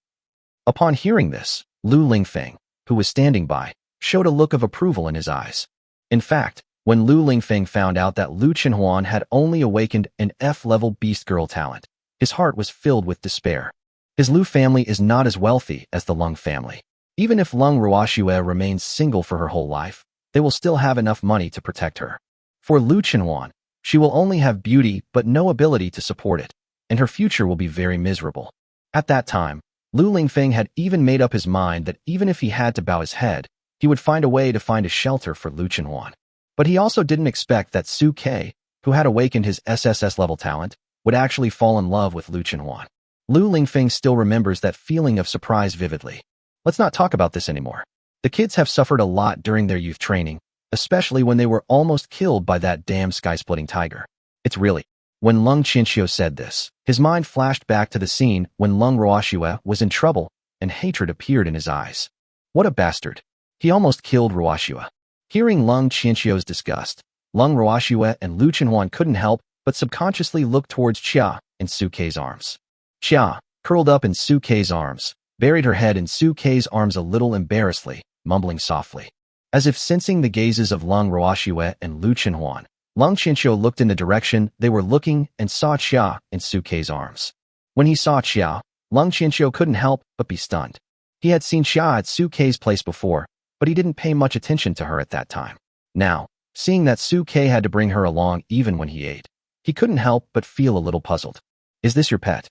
Upon hearing this, Lu Lingfeng, who was standing by, showed a look of approval in his eyes. In fact, when Lu Lingfeng found out that Lu Qinhuan had only awakened an F-level beast girl talent, his heart was filled with despair. His Lu family is not as wealthy as the Lung family. Even if Lung Ruoxue remains single for her whole life, they will still have enough money to protect her. For Lu Qinhuan, she will only have beauty but no ability to support it, and her future will be very miserable. At that time, Lu Lingfeng had even made up his mind that even if he had to bow his head, he would find a way to find a shelter for Lu Qinhuan. But he also didn't expect that Suke, who had awakened his SSS level talent, would actually fall in love with Lu Qinhuan. Lu Lingfeng still remembers that feeling of surprise vividly. Let's not talk about this anymore. The kids have suffered a lot during their youth training, especially when they were almost killed by that damn sky-splitting tiger. It's really... When Lung Qianxiu said this, his mind flashed back to the scene when Lung Ruoxue was in trouble and hatred appeared in his eyes. What a bastard. He almost killed Ruoxue. Hearing Lung Qianxiu's disgust, Lung Ruoxue and Lu Qinhuan couldn't help but subconsciously look towards Xia in Suke's arms. Xia, curled up in Suke's arms, buried her head in Suke's arms a little embarrassedly, mumbling softly. As if sensing the gazes of Lung Ruoxue and Lu Qinhuan, Lung Qianxiu looked in the direction they were looking and saw Xia in Suke's arms. When he saw Xia, Lung Qianxiu couldn't help but be stunned. He had seen Xia at Suke's place before, but he didn't pay much attention to her at that time. Now, seeing that Suke had to bring her along even when he ate, he couldn't help but feel a little puzzled. Is this your pet?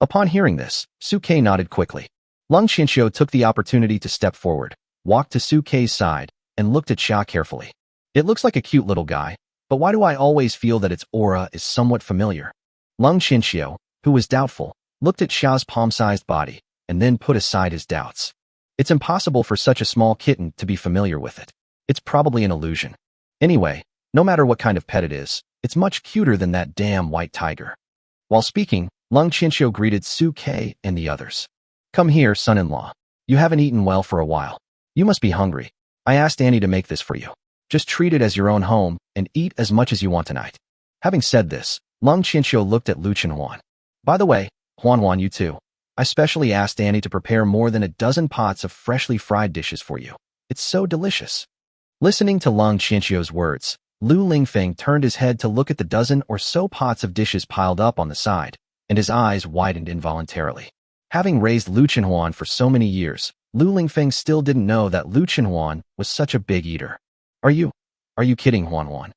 Upon hearing this, Suke nodded quickly. Lung Qianxiu took the opportunity to step forward, walked to Suke's side, and looked at Xia carefully. It looks like a cute little guy, but why do I always feel that its aura is somewhat familiar? Lung Qianxiu, who was doubtful, looked at Xia's palm-sized body, and then put aside his doubts. It's impossible for such a small kitten to be familiar with it. It's probably an illusion. Anyway, no matter what kind of pet it is, it's much cuter than that damn white tiger. While speaking, Lung Qianxiu greeted Suke and the others. Come here, son-in-law. You haven't eaten well for a while. You must be hungry. I asked Annie to make this for you. Just treat it as your own home and eat as much as you want tonight. Having said this, Lung Qianxiu looked at Lu Qinhuan. By the way, Huan, you too. I specially asked Annie to prepare more than a dozen pots of freshly fried dishes for you. It's so delicious. Listening to Lung Qianxiu's words, Lu Lingfeng turned his head to look at the dozen or so pots of dishes piled up on the side, and his eyes widened involuntarily. Having raised Lu Qinhuan for so many years, Lu Lingfeng still didn't know that Lu Qinhuan was such a big eater. Are you kidding, Huan?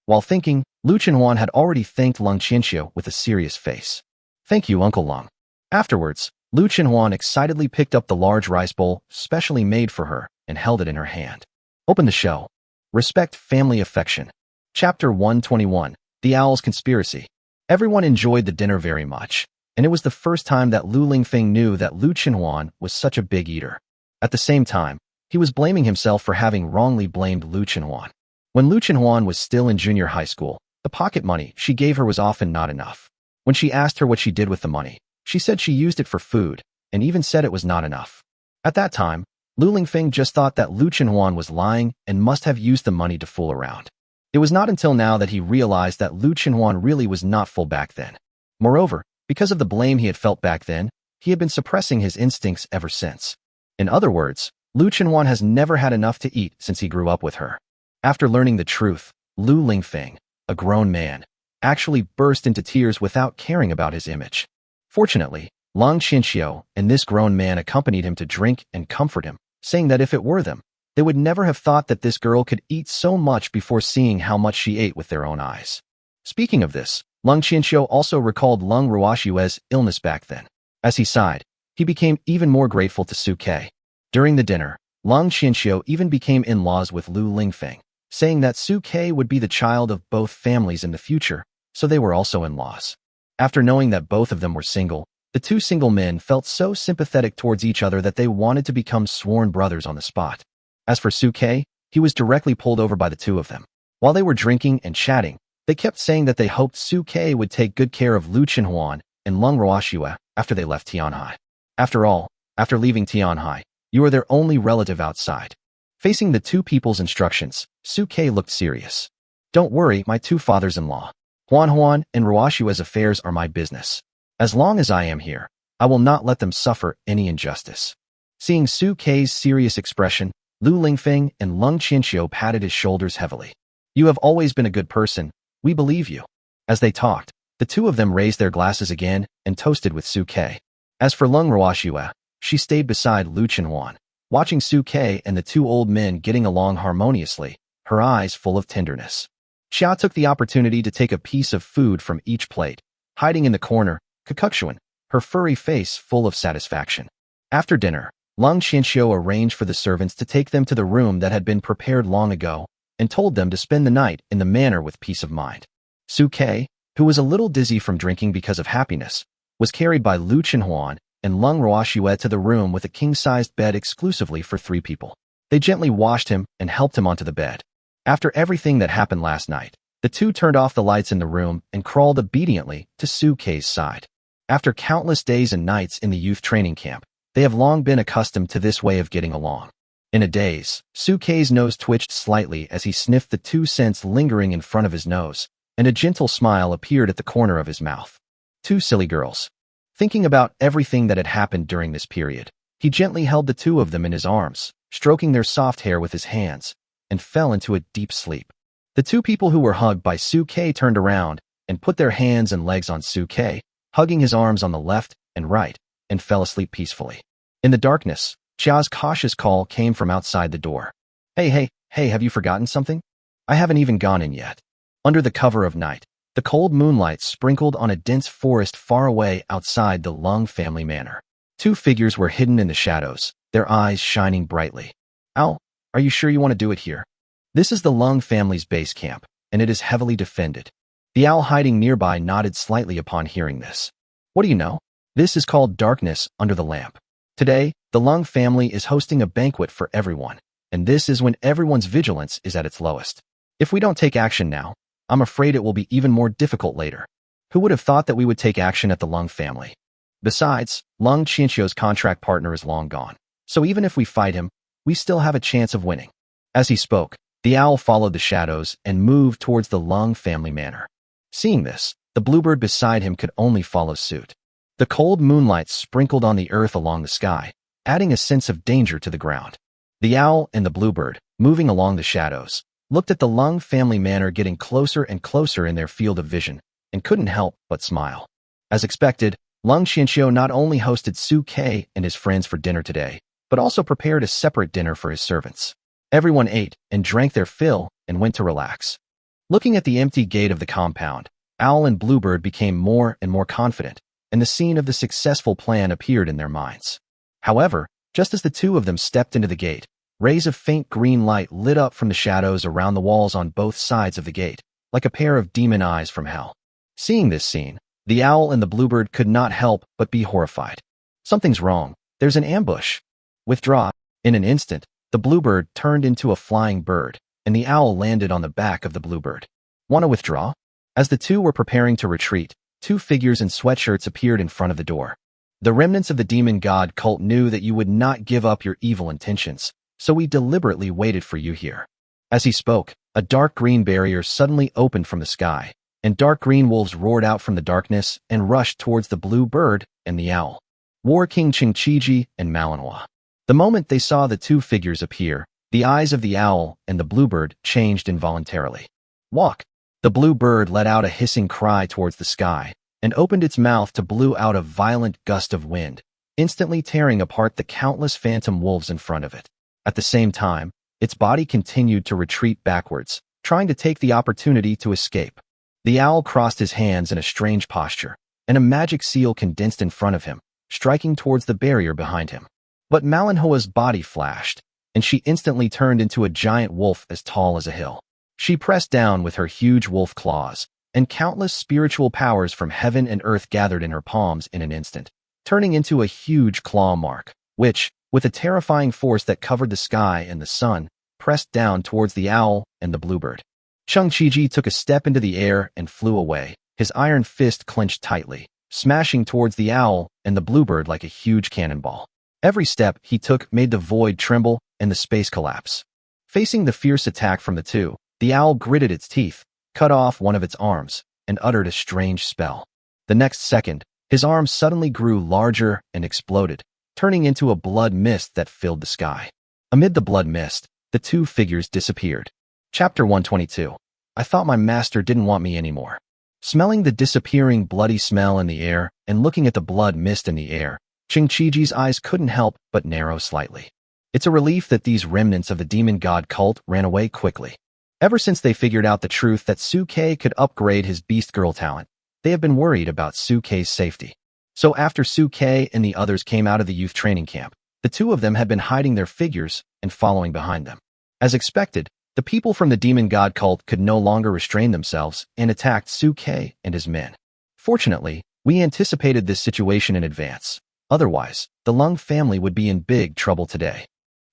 While thinking, Lu Qinhuan had already thanked Lung Qianxiu with a serious face. Thank you, Uncle Lung. Afterwards, Lu Qinhuan excitedly picked up the large rice bowl specially made for her and held it in her hand. Open the show. Respect family affection. Chapter 121, The Owl's Conspiracy. Everyone enjoyed the dinner very much, and it was the first time that Lu Lingfeng knew that Lu Qinhuan was such a big eater. At the same time, he was blaming himself for having wrongly blamed Lu Qinhuan. When Lu Qinhuan was still in junior high school, the pocket money she gave her was often not enough. When she asked her what she did with the money, she said she used it for food, and even said it was not enough. At that time, Lu Lingfeng just thought that Lu Qinhuan was lying and must have used the money to fool around. It was not until now that he realized that Lu Qinhuan really was not full back then. Moreover, because of the blame he had felt back then, he had been suppressing his instincts ever since. In other words, Lu Qinhuan has never had enough to eat since he grew up with her. After learning the truth, Lu Lingfeng, a grown man, actually burst into tears without caring about his image. Fortunately, Lung Qianxiu and this grown man accompanied him to drink and comfort him, saying that if it were them, they would never have thought that this girl could eat so much before seeing how much she ate with their own eyes. Speaking of this, Lung Qianxiu also recalled Lung Ruoshue's illness back then. As he sighed, he became even more grateful to Su Ke. During the dinner, Lung Qianxiu even became in-laws with Lu Lingfeng, saying that Su Ke would be the child of both families in the future, so they were also in-laws. After knowing that both of them were single, the two single men felt so sympathetic towards each other that they wanted to become sworn brothers on the spot. As for Su Ke, he was directly pulled over by the two of them. While they were drinking and chatting, they kept saying that they hoped Su Ke would take good care of Lu Chenhuan and Lung Ruoxue after they left Tianhai. After all, after leaving Tianhai, you are their only relative outside. Facing the two people's instructions, Su Ke looked serious. Don't worry, my two fathers-in-law. Huan and Ruoshue's affairs are my business. As long as I am here, I will not let them suffer any injustice. Seeing Su Ke's serious expression, Lu Lingfeng and Lung Qianxiu patted his shoulders heavily. You have always been a good person. We believe you. As they talked, the two of them raised their glasses again and toasted with Su Ke. As for Lung Ruoxue, she stayed beside Lu Chenhuan, watching Su Ke and the two old men getting along harmoniously, her eyes full of tenderness. Xia took the opportunity to take a piece of food from each plate, hiding in the corner, Kekuchuan, her furry face full of satisfaction. After dinner, Lung Qianxiu arranged for the servants to take them to the room that had been prepared long ago and told them to spend the night in the manor with peace of mind. Su Ke, who was a little dizzy from drinking because of happiness, was carried by Lu Chenhuan and Lung Ruoxue to the room with a king-sized bed exclusively for 3 people. They gently washed him and helped him onto the bed. After everything that happened last night, the two turned off the lights in the room and crawled obediently to Su Ke's side. After countless days and nights in the youth training camp, they have long been accustomed to this way of getting along. In a daze, Su Ke's nose twitched slightly as he sniffed the 2 scents lingering in front of his nose, and a gentle smile appeared at the corner of his mouth. 2 silly girls. Thinking about everything that had happened during this period, he gently held the 2 of them in his arms, stroking their soft hair with his hands, and fell into a deep sleep. The 2 people who were hugged by Su Ke turned around and put their hands and legs on Su Ke, hugging his arms on the left and right, and fell asleep peacefully. In the darkness, Chia's cautious call came from outside the door. Hey, have you forgotten something? I haven't even gone in yet. Under the cover of night, the cold moonlight sprinkled on a dense forest far away outside the Lung family manor. 2 figures were hidden in the shadows, their eyes shining brightly. Owl, are you sure you want to do it here? This is the Lung family's base camp, and it is heavily defended. The owl hiding nearby nodded slightly upon hearing this. What do you know? This is called darkness under the lamp. Today, the Lung family is hosting a banquet for everyone, and this is when everyone's vigilance is at its lowest. If we don't take action now, I'm afraid it will be even more difficult later. Who would have thought that we would take action at the Lung family? Besides, Lung Qianxiu's contract partner is long gone, so even if we fight him, we still have a chance of winning. As he spoke, the owl followed the shadows and moved towards the Lung family manor. Seeing this, the bluebird beside him could only follow suit. The cold moonlight sprinkled on the earth along the sky, adding a sense of danger to the ground. The owl and the bluebird, moving along the shadows, looked at the Lung family manor getting closer and closer in their field of vision, and couldn't help but smile. As expected, Lung Qianxiu not only hosted Su Ke and his friends for dinner today, but also prepared a separate dinner for his servants. Everyone ate and drank their fill and went to relax. Looking at the empty gate of the compound, Owl and Bluebird became more and more confident, and the scene of the successful plan appeared in their minds. However, just as the 2 of them stepped into the gate, rays of faint green light lit up from the shadows around the walls on both sides of the gate, like a pair of demon eyes from hell. Seeing this scene, the owl and the bluebird could not help but be horrified. Something's wrong. There's an ambush. Withdraw. In an instant, the bluebird turned into a flying bird, and the owl landed on the back of the bluebird. Want to withdraw? As the 2 were preparing to retreat, 2 figures in sweatshirts appeared in front of the door. The remnants of the demon god cult knew that you would not give up your evil intentions, so we deliberately waited for you here. As he spoke, a dark green barrier suddenly opened from the sky, and dark green wolves roared out from the darkness and rushed towards the blue bird and the owl. War King Qingqiji and Manhwa. The moment they saw the 2 figures appear, the eyes of the owl and the bluebird changed involuntarily. Walk! The blue bird let out a hissing cry towards the sky and opened its mouth to blow out a violent gust of wind, instantly tearing apart the countless phantom wolves in front of it. At the same time, its body continued to retreat backwards, trying to take the opportunity to escape. The owl crossed his hands in a strange posture, and a magic seal condensed in front of him, striking towards the barrier behind him. But Manhwa's body flashed, and she instantly turned into a giant wolf as tall as a hill. She pressed down with her huge wolf claws, and countless spiritual powers from heaven and earth gathered in her palms in an instant, turning into a huge claw mark, which, with a terrifying force that covered the sky and the sun, pressed down towards the owl and the bluebird. Cheng Qiji took a step into the air and flew away, his iron fist clenched tightly, smashing towards the owl and the bluebird like a huge cannonball. Every step he took made the void tremble and the space collapse. Facing the fierce attack from the two, the owl gritted its teeth, cut off one of its arms, and uttered a strange spell. The next second, his arm suddenly grew larger and exploded, turning into a blood mist that filled the sky. Amid the blood mist, the two figures disappeared. Chapter 122. I thought my master didn't want me anymore. Smelling the disappearing bloody smell in the air and looking at the blood mist in the air, Cheng Qiji's eyes couldn't help but narrow slightly. It's a relief that these remnants of the demon god cult ran away quickly. Ever since they figured out the truth that Su-Kei could upgrade his beast girl talent, they have been worried about Su-Kei's safety. So after Su-Kei and the others came out of the youth training camp, the two of them had been hiding their figures and following behind them. As expected, the people from the demon god cult could no longer restrain themselves and attacked Su-Kei and his men. Fortunately, we anticipated this situation in advance. Otherwise, the Lung family would be in big trouble today.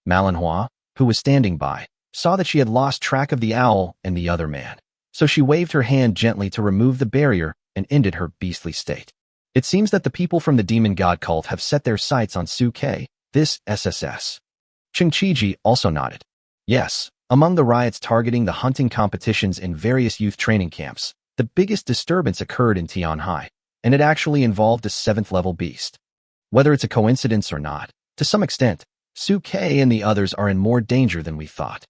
Manhwa, who was standing by, saw that she had lost track of the owl and the other man, so she waved her hand gently to remove the barrier and ended her beastly state. It seems that the people from the demon god cult have set their sights on Su-Kei, this SSS. Cheng Qiji also nodded. Yes, among the riots targeting the hunting competitions in various youth training camps, the biggest disturbance occurred in Tianhai, and it actually involved a 7th-level beast. Whether it's a coincidence or not, to some extent, Su-Kei and the others are in more danger than we thought.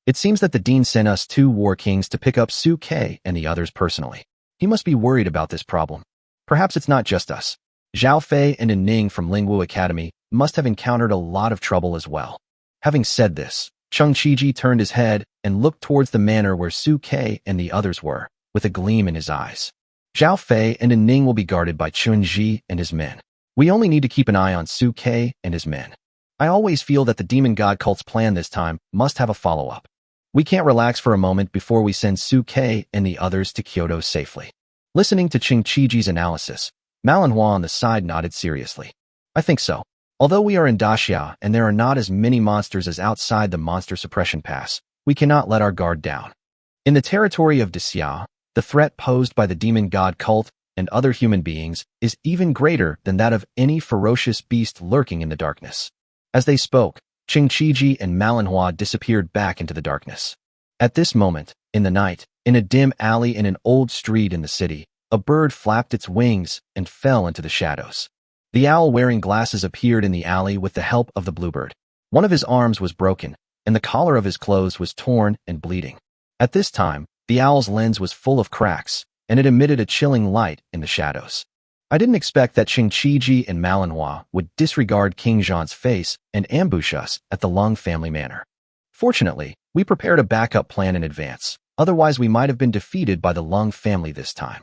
It seems that the dean sent us 2 war kings to pick up Su-Kei and the others personally. He must be worried about this problem. Perhaps it's not just us. Zhao Fei and An Ning from Lingwu Academy must have encountered a lot of trouble as well. Having said this, Cheng Qiji turned his head and looked towards the manor where Su-Kei and the others were, with a gleam in his eyes. Zhao Fei and An Ning will be guarded by Chunji and his men. We only need to keep an eye on Su-Kei and his men. I always feel that the demon god cult's plan this time must have a follow-up. We can't relax for a moment before we send Su-Kei and the others to Kyoto safely. Listening to Cheng Qiji's analysis, Manhwa on the side nodded seriously. I think so. Although we are in Daxia and there are not as many monsters as outside the monster suppression pass, we cannot let our guard down. In the territory of Daxia, the threat posed by the demon god cult and other human beings is even greater than that of any ferocious beast lurking in the darkness. As they spoke, Cheng Qiji and Manhwa disappeared back into the darkness. At this moment, in the night, in a dim alley in an old street in the city, a bird flapped its wings and fell into the shadows. The owl wearing glasses appeared in the alley with the help of the bluebird. One of his arms was broken, and the collar of his clothes was torn and bleeding. At this time, the owl's lens was full of cracks, and it emitted a chilling light in the shadows. I didn't expect that Cheng Qiji and Manhwa would disregard King Zhan's face and ambush us at the Lung family manor. Fortunately, we prepared a backup plan in advance, otherwise we might have been defeated by the Lung family this time.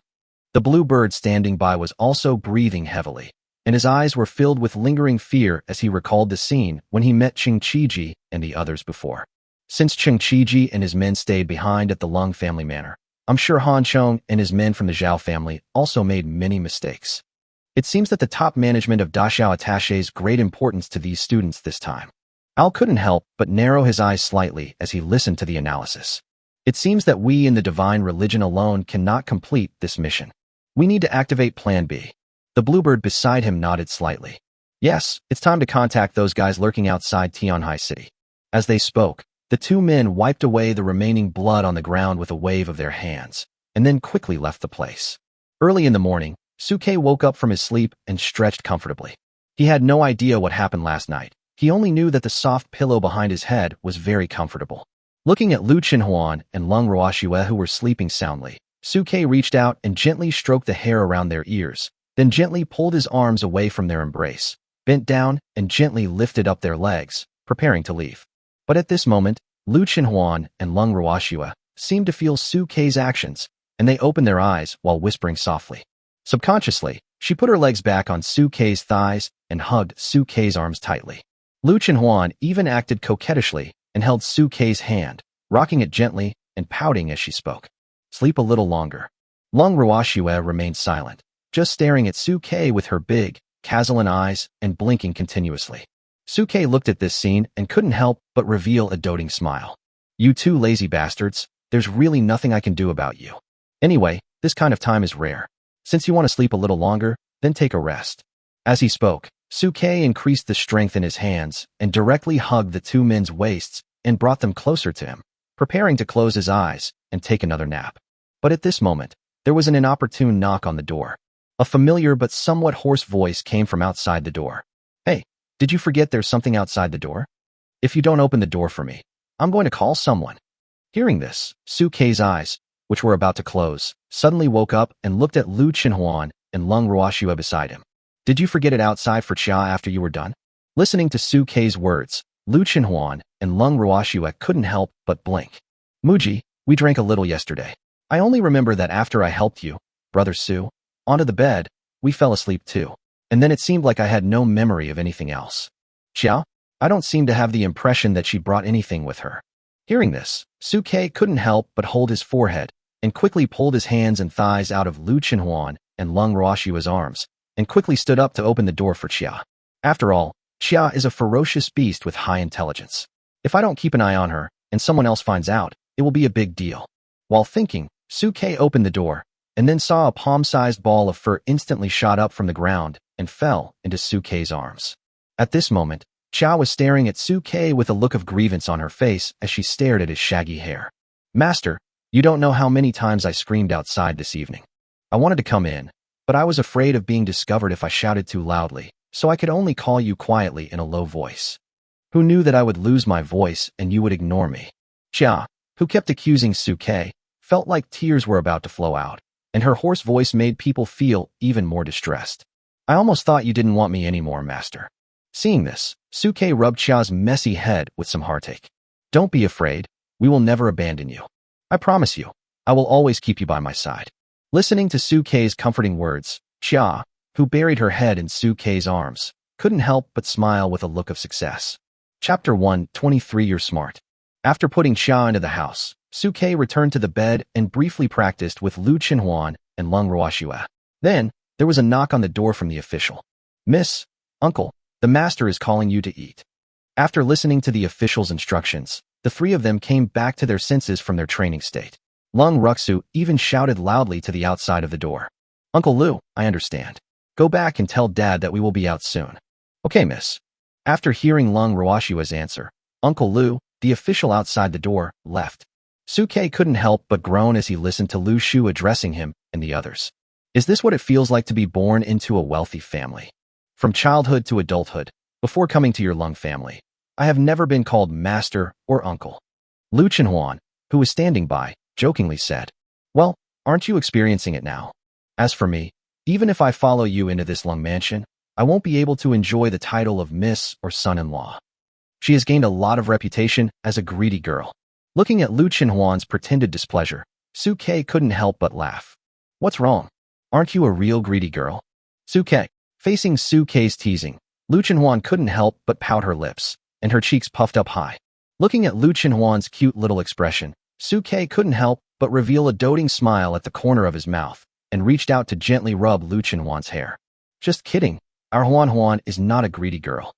The blue bird standing by was also breathing heavily, and his eyes were filled with lingering fear as he recalled the scene when he met Cheng Qiji and the others before. Since Cheng Qiji and his men stayed behind at the Lung family manor, I'm sure Han Chong and his men from the Zhao family also made many mistakes. It seems that the top management of Daxiao attaches great importance to these students this time. Al couldn't help but narrow his eyes slightly as he listened to the analysis. It seems that we in the divine religion alone cannot complete this mission. We need to activate Plan B. The bluebird beside him nodded slightly. Yes, it's time to contact those guys lurking outside Tianhai City. As they spoke, the 2 men wiped away the remaining blood on the ground with a wave of their hands, and then quickly left the place. Early in the morning, Su-Kei woke up from his sleep and stretched comfortably. He had no idea what happened last night. He only knew that the soft pillow behind his head was very comfortable. Looking at Lu Qinhuan and Lung Ruoxue who were sleeping soundly, Su-Kei reached out and gently stroked the hair around their ears, then gently pulled his arms away from their embrace, bent down and gently lifted up their legs, preparing to leave. But at this moment, Lu Qinhuan and Lung Ruoxue seemed to feel Su-Kei's actions, and they opened their eyes while whispering softly. Subconsciously, she put her legs back on Su Kei's thighs and hugged Su Kei's arms tightly. Lu Chenhuan even acted coquettishly and held Su Kei's hand, rocking it gently and pouting as she spoke. Sleep a little longer. Lung Ruoxue remained silent, just staring at Su Kei with her big, Cazalan eyes and blinking continuously. Su Kei looked at this scene and couldn't help but reveal a doting smile. You two lazy bastards, there's really nothing I can do about you. Anyway, this kind of time is rare. Since you want to sleep a little longer, then take a rest. As he spoke, Su Kei increased the strength in his hands and directly hugged the two men's waists and brought them closer to him, preparing to close his eyes and take another nap. But at this moment, there was an inopportune knock on the door. A familiar but somewhat hoarse voice came from outside the door. Hey, did you forget there's something outside the door? If you don't open the door for me, I'm going to call someone. Hearing this, Su Kei's eyes, which were about to close, suddenly woke up and looked at Lu Chenhuan and Lung Ruoxue beside him. Did you forget it outside for Chia after you were done? Listening to Su Kei's words, Lu Chenhuan and Lung Ruoxue couldn't help but blink. Muji, we drank a little yesterday. I only remember that after I helped you, Brother Su, onto the bed, we fell asleep too. And then it seemed like I had no memory of anything else. Chia, I don't seem to have the impression that she brought anything with her. Hearing this, Su Kei couldn't help but hold his forehead and quickly pulled his hands and thighs out of Lu Chenhuan and Lung Ruoxue's arms and quickly stood up to open the door for Chia. After all, Chia is a ferocious beast with high intelligence. If I don't keep an eye on her and someone else finds out, it will be a big deal. While thinking, Su Kei opened the door and then saw a palm-sized ball of fur instantly shot up from the ground and fell into Su Kei's arms. At this moment, Chia was staring at Su Kei with a look of grievance on her face as she stared at his shaggy hair. Master, you don't know how many times I screamed outside this evening. I wanted to come in, but I was afraid of being discovered if I shouted too loudly, so I could only call you quietly in a low voice. Who knew that I would lose my voice and you would ignore me? Chia, who kept accusing Su Kei, felt like tears were about to flow out, and her hoarse voice made people feel even more distressed. I almost thought you didn't want me anymore, Master. Seeing this, Su Kei rubbed Chia's messy head with some heartache. Don't be afraid, we will never abandon you. I promise you, I will always keep you by my side. Listening to Su Kei's comforting words, Chia, who buried her head in Su Kei's arms, couldn't help but smile with a look of success. Chapter 1, 23 You're Smart. After putting Chia into the house, Su Kei returned to the bed and briefly practiced with Lu Chenhuan and Lung Ruoxue. Then, there was a knock on the door from the official. Miss, Uncle, the master is calling you to eat. After listening to the official's instructions, the three of them came back to their senses from their training state. Lung Ruoxue even shouted loudly to the outside of the door. Uncle Lu, I understand. Go back and tell Dad that we will be out soon. Okay, miss. After hearing Lung Ruoxue's answer, Uncle Lu, the official outside the door, left. Su Kei couldn't help but groan as he listened to Lu Shu addressing him and the others. Is this what it feels like to be born into a wealthy family? From childhood to adulthood, before coming to your Lung family, I have never been called master or uncle. Lu Chenhuan, who was standing by, jokingly said, Well, aren't you experiencing it now? As for me, even if I follow you into this Lung mansion, I won't be able to enjoy the title of miss or son-in-law. She has gained a lot of reputation as a greedy girl. Looking at Lu Chenhuan's pretended displeasure, Su Kei couldn't help but laugh. What's wrong? Aren't you a real greedy girl? Su Kei. Facing Su Kei's teasing, Lu Chenhuan couldn't help but pout her lips, and her cheeks puffed up high. Looking at Lu Chenhuan's cute little expression, Su Kei couldn't help but reveal a doting smile at the corner of his mouth, and reached out to gently rub Lu Chenhuan's hair. Just kidding, our Huan Huan is not a greedy girl.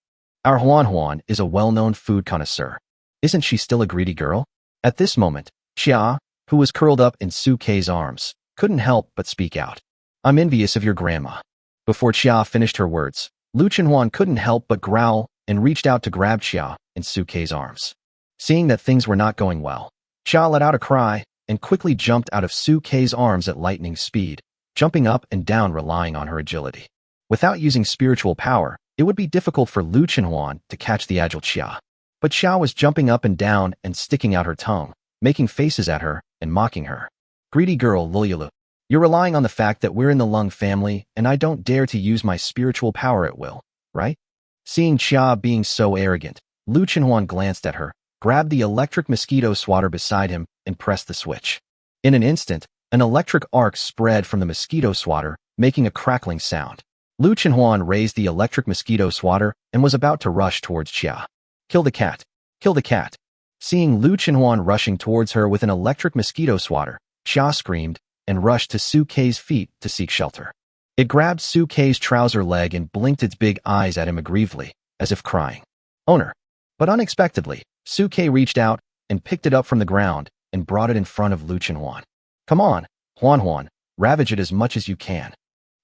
Our Huan Huan is a well-known food connoisseur. Isn't she still a greedy girl? At this moment, Chia, who was curled up in Su Kei's arms, couldn't help but speak out. I'm envious of your grandma. Before Chia finished her words, Lu Chenhuan couldn't help but growl and reached out to grab Chia in Su Kei's arms. Seeing that things were not going well, Chia let out a cry and quickly jumped out of Su Kei's arms at lightning speed, jumping up and down relying on her agility. Without using spiritual power, it would be difficult for Lu Chenhuan to catch the agile Chia. But Chia was jumping up and down and sticking out her tongue, making faces at her and mocking her. Greedy girl Lululu. You're relying on the fact that we're in the Lung family and I don't dare to use my spiritual power at will, right? Seeing Chia being so arrogant, Lu Chenhuan glanced at her, grabbed the electric mosquito swatter beside him, and pressed the switch. In an instant, An electric arc spread from the mosquito swatter, making a crackling sound. Lu Chenhuan raised the electric mosquito swatter and was about to rush towards Xia. Kill the cat! Kill the cat! Seeing Lu Chenhuan rushing towards her with an electric mosquito swatter, Xia screamed and rushed to Su Kei's feet to seek shelter. It grabbed Su Kei's trouser leg and blinked its big eyes at him aggrievedly, as if crying. Owner! But unexpectedly, Su Kei reached out and picked it up from the ground and brought it in front of Lu Chenhuan. Come on, Huan, ravage it as much as you can.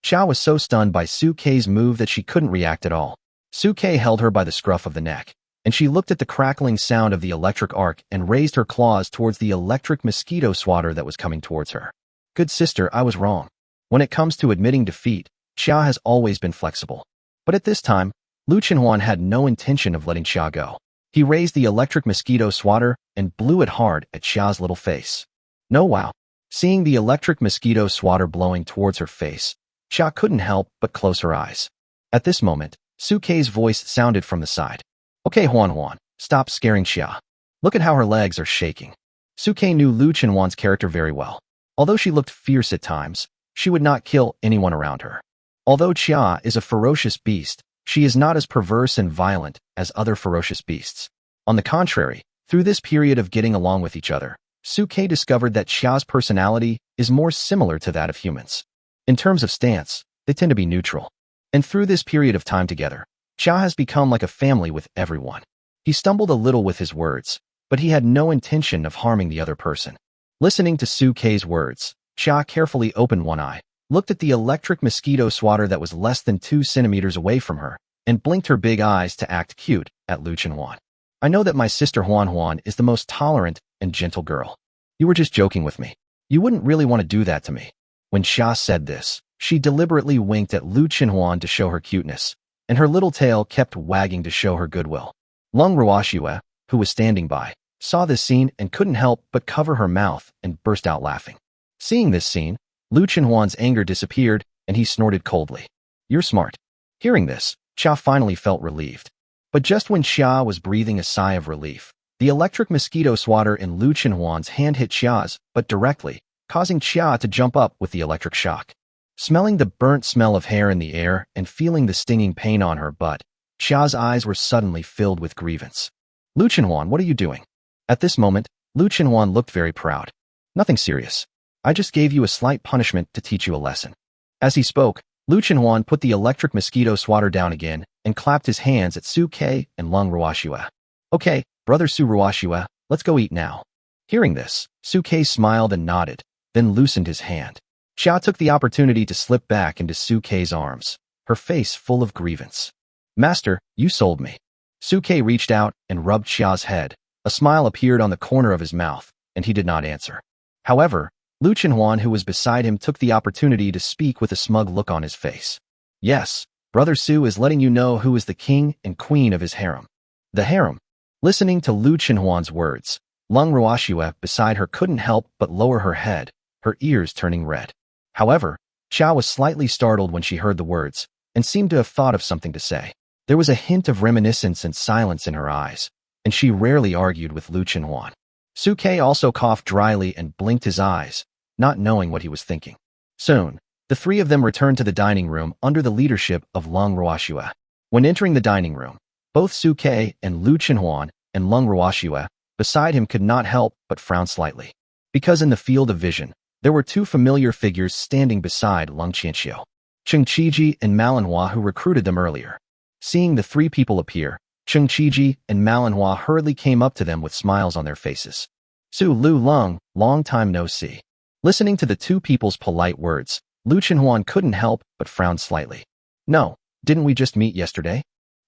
Xia was so stunned by Su Kei's move that she couldn't react at all. Su Kei held her by the scruff of the neck, and she looked at the crackling sound of the electric arc and raised her claws towards the electric mosquito swatter that was coming towards her. Good sister, I was wrong. When it comes to admitting defeat, Xia has always been flexible. But at this time, Lu Chenhuan had no intention of letting Xia go. He raised the electric mosquito swatter and blew it hard at Xia's little face. No wow. Seeing the electric mosquito swatter blowing towards her face, Xia couldn't help but close her eyes. At this moment, Su Kei's voice sounded from the side. Okay, Huan, stop scaring Xia. Look at how her legs are shaking. Su Kei knew Lu Chenhuan's character very well. Although she looked fierce at times, she would not kill anyone around her. Although Xia is a ferocious beast, she is not as perverse and violent as other ferocious beasts. On the contrary, through this period of getting along with each other, Su Kei discovered that Xia's personality is more similar to that of humans. In terms of stance, they tend to be neutral. And through this period of time together, Xia has become like a family with everyone. He stumbled a little with his words, but he had no intention of harming the other person. Listening to Su Kei's words, Xia carefully opened one eye, looked at the electric mosquito swatter that was less than 2 centimeters away from her, and blinked her big eyes to act cute at Lu Chenhuan. I know that my sister Huan is the most tolerant and gentle girl. You were just joking with me. You wouldn't really want to do that to me. When Xia said this, she deliberately winked at Lu Chenhuan to show her cuteness, and her little tail kept wagging to show her goodwill. Lung Ruoxue, who was standing by, saw this scene and couldn't help but cover her mouth and burst out laughing. Seeing this scene, Lu Chenhuan's anger disappeared and he snorted coldly. You're smart. Hearing this, Xia finally felt relieved. But just when Xia was breathing a sigh of relief, the electric mosquito swatter in Lu Chenhuan's hand hit Xia's, but directly, causing Xia to jump up with the electric shock. Smelling the burnt smell of hair in the air and feeling the stinging pain on her butt, Xia's eyes were suddenly filled with grievance. Lu Chenhuan, what are you doing? At this moment, Lu Chenhuan looked very proud. Nothing serious. I just gave you a slight punishment to teach you a lesson. As he spoke, Lu Chenhuan put the electric mosquito swatter down again and clapped his hands at Su Kei and Lung Ruoxue. Okay, brother Su Ruoxue, let's go eat now. Hearing this, Su Kei smiled and nodded, then loosened his hand. Xia took the opportunity to slip back into Su Kei's arms, her face full of grievance. Master, you sold me. Su Kei reached out and rubbed Xia's head. A smile appeared on the corner of his mouth, and he did not answer. However, Lu Chenhuan, who was beside him, took the opportunity to speak with a smug look on his face. Yes, Brother Su is letting you know who is the king and queen of his harem. The harem. Listening to Lu Chenhuan's words, Lung Ruoxue beside her couldn't help but lower her head, her ears turning red. However, Xia was slightly startled when she heard the words, and seemed to have thought of something to say. There was a hint of reminiscence and silence in her eyes, and she rarely argued with Lu Chenhuan. Su Kei also coughed dryly and blinked his eyes, not knowing what he was thinking. Soon, the three of them returned to the dining room under the leadership of Lung Ruoxue. When entering the dining room, both Su Kei and Lu Chenhuan and Lung Ruoxue beside him could not help but frown slightly, because in the field of vision, there were two familiar figures standing beside Lung Qianxiu, Cheng Qiji and manhwa, who recruited them earlier. Seeing the three people appear, Cheng Qiji and manhwa hurriedly came up to them with smiles on their faces. Su Lu Lung, long time no see. Listening to the two people's polite words, Lu Chenhuan couldn't help but frown slightly. No, didn't we just meet yesterday?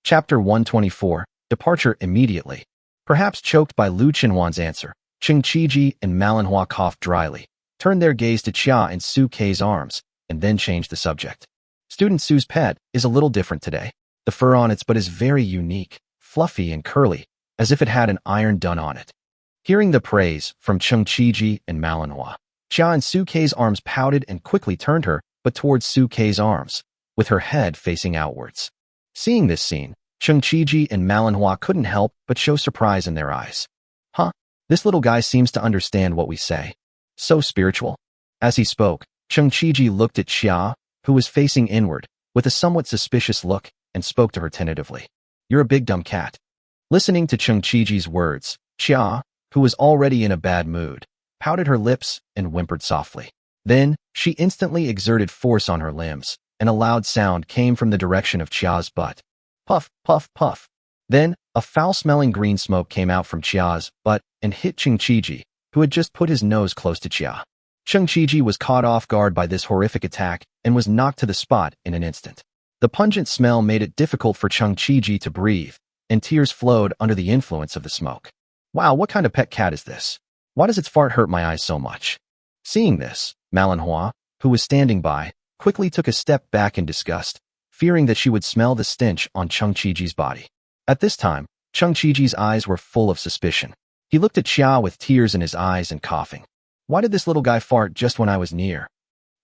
Chapter 124, Departure Immediately. Perhaps choked by Lu Chenhuan's answer, Cheng Qiji and manhwa coughed dryly, turned their gaze to Xia and Su Kei's arms, and then changed the subject. Student Su's pet is a little different today. The fur on its butt is very unique, fluffy and curly, as if it had an iron done on it. Hearing the praise from Cheng Qiji and manhwa, Xia and Su Kei's arms pouted and quickly turned her, but towards Su Kei's arms, with her head facing outwards. Seeing this scene, Cheng Qiji and manhwa couldn't help but show surprise in their eyes. Huh? This little guy seems to understand what we say. So spiritual. As he spoke, Cheng Qiji looked at Xia, who was facing inward, with a somewhat suspicious look, and spoke to her tentatively. You're a big dumb cat. Listening to Cheng Qiji's words, Xia, who was already in a bad mood, pouted her lips and whimpered softly. Then, she instantly exerted force on her limbs, and a loud sound came from the direction of Xia's butt. Puff, puff, puff. Then, a foul-smelling green smoke came out from Xia's butt and hit Cheng Qiji, who had just put his nose close to Xia. Cheng Qiji was caught off guard by this horrific attack and was knocked to the spot in an instant. The pungent smell made it difficult for Cheng Qiji to breathe, and tears flowed under the influence of the smoke. Wow, what kind of pet cat is this? Why does its fart hurt my eyes so much? Seeing this, manhwa, who was standing by, quickly took a step back in disgust, fearing that she would smell the stench on Cheng Qiji's body. At this time, Cheng Qiji's eyes were full of suspicion. He looked at Xia with tears in his eyes and coughing. Why did this little guy fart just when I was near?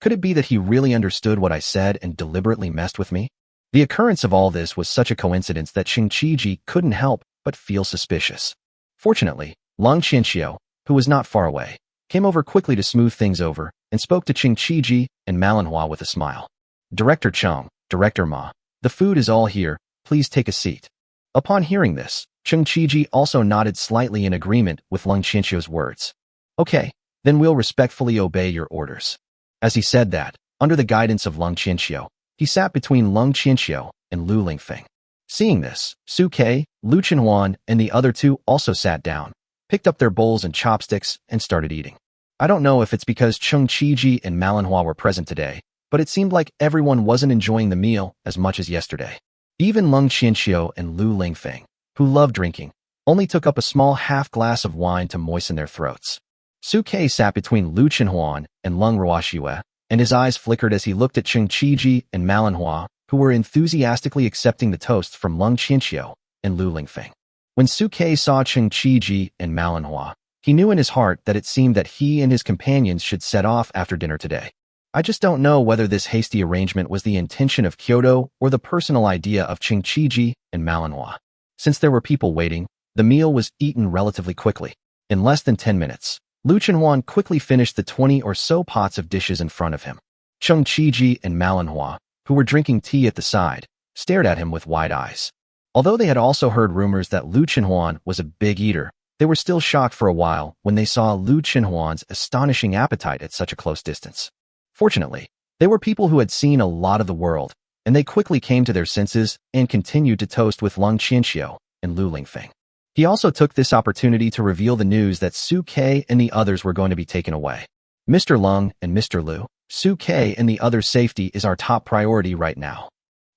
Could it be that he really understood what I said and deliberately messed with me? The occurrence of all this was such a coincidence that Cheng Qiji couldn't help but feel suspicious. Fortunately, Long Qianxiu, who was not far away, came over quickly to smooth things over and spoke to Cheng Qiji and manhwa with a smile. Director Cheng, Director Ma, the food is all here, please take a seat. Upon hearing this, Cheng Qiji also nodded slightly in agreement with Long Qianxiu's words. Okay, then we'll respectfully obey your orders. As he said that, under the guidance of Long Qianxiu, he sat between Long Qianxiu and Lu Lingfeng. Seeing this, Su Ke, Lu Chenhuan, and the other two also sat down, picked up their bowls and chopsticks, and started eating. I don't know if it's because Cheng Qiji and manhwa were present today, but it seemed like everyone wasn't enjoying the meal as much as yesterday. Even Long Qianxiu and Lu Lingfeng, who loved drinking, only took up a small half glass of wine to moisten their throats. Su Ke sat between Lu Chenhuan and Lung Ruoxue, and his eyes flickered as he looked at Cheng Qiji and manhwa, who were enthusiastically accepting the toast from Long Qianxiu and Lu Lingfeng. When Su Ke saw Cheng Qiji and manhwa, he knew in his heart that it seemed that he and his companions should set off after dinner today. I just don't know whether this hasty arrangement was the intention of Kyoto or the personal idea of Cheng Qiji and manhwa. Since there were people waiting, the meal was eaten relatively quickly. In less than 10 minutes, Lu Chenhuan quickly finished the 20 or so pots of dishes in front of him. Cheng Qiji and manhwa, who were drinking tea at the side, stared at him with wide eyes. Although they had also heard rumors that Lu Chenhuan was a big eater, they were still shocked for a while when they saw Lu Chenhuan's astonishing appetite at such a close distance. Fortunately, they were people who had seen a lot of the world, and they quickly came to their senses and continued to toast with Long Qianxiu and Lu Lingfeng. He also took this opportunity to reveal the news that Su Ke and the others were going to be taken away. Mr. Lung and Mr. Lu, Su Ke and the others' safety is our top priority right now.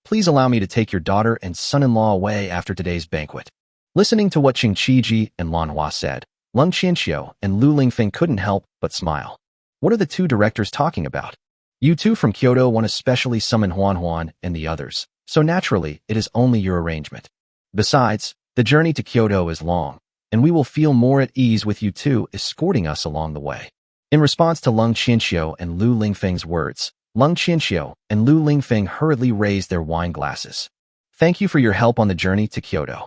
Please allow me to take your daughter and son-in-law away after today's banquet. Listening to what Cheng Qiji and manhwa said, Lung Qianxiu and Lu Lingfeng couldn't help but smile. What are the two directors talking about? You two from Kyoto want to specially summon Huan and the others, so naturally it is only your arrangement. Besides, the journey to Kyoto is long, and we will feel more at ease with you two escorting us along the way. In response to Lung Qianxiu and Lu Lingfeng's words, Lung Qianxiu and Lu Lingfeng hurriedly raised their wine glasses. Thank you for your help on the journey to Kyoto.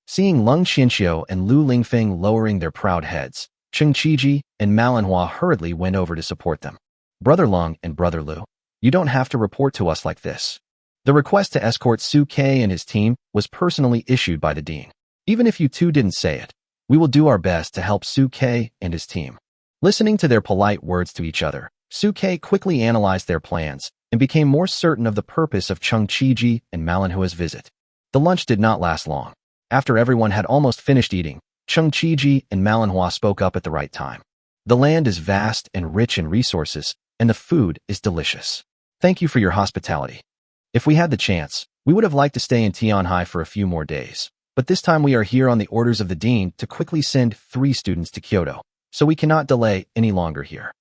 Seeing Lung Qianxiu and Lu Lingfeng lowering their proud heads, Cheng Qiji and manhwa hurriedly went over to support them. Brother Lung and Brother Lu, you don't have to report to us like this. The request to escort Su Ke and his team was personally issued by the dean. Even if you two didn't say it, we will do our best to help Su Ke and his team. Listening to their polite words to each other, Su Ke quickly analyzed their plans and became more certain of the purpose of Cheng Qiji and manhwa's visit. The lunch did not last long. After everyone had almost finished eating, Cheng Qiji and manhwa spoke up at the right time. The land is vast and rich in resources, and the food is delicious. Thank you for your hospitality. If we had the chance, we would have liked to stay in Tianhai for a few more days. But this time we are here on the orders of the dean to quickly send 3 students to Kyoto, so we cannot delay any longer here.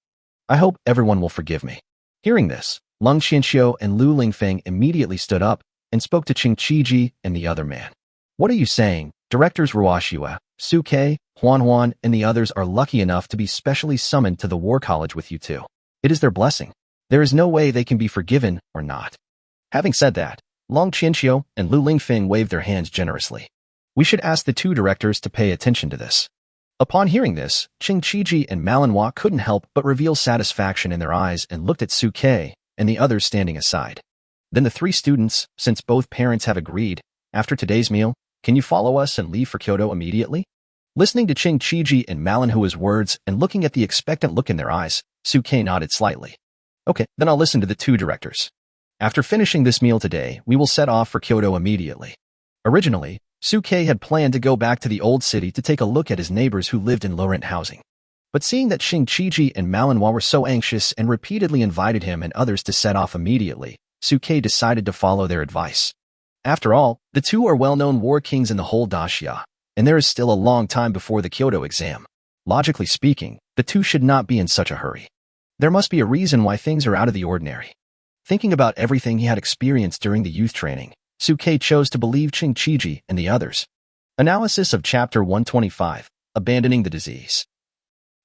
I hope everyone will forgive me. Hearing this, Lung Qianxiu and Lu Lingfeng immediately stood up and spoke to Cheng Qiji and the other man. What are you saying? Directors Ruoxue, Su Ke, Huan, and the others are lucky enough to be specially summoned to the War College with you two. It is their blessing. There is no way they can be forgiven or not. Having said that, Lung Qianxiu and Lu Lingfeng waved their hands generously. We should ask the 2 directors to pay attention to this. Upon hearing this, Ching Chiji and Malinois couldn't help but reveal satisfaction in their eyes and looked at Suke and the others standing aside. Then the three students, since both parents have agreed, after today's meal, can you follow us and leave for Kyoto immediately? Listening to Ching Chiji and Malinhua's words and looking at the expectant look in their eyes, Suke nodded slightly. Okay, then I'll listen to the two directors. After finishing this meal today, we will set off for Kyoto immediately. Originally, Suke had planned to go back to the old city to take a look at his neighbors who lived in low-rent housing. But seeing that Ching Chiji and Malinois were so anxious and repeatedly invited him and others to set off immediately, Suke decided to follow their advice. After all, the two are well-known war kings in the whole daxia, and there is still a long time before the Kyoto exam. Logically speaking, the two should not be in such a hurry. There must be a reason why things are out of the ordinary. Thinking about everything he had experienced during the youth training, Suke chose to believe Ching Chiji and the others. Analysis of Chapter 125, Abandoning the Disease.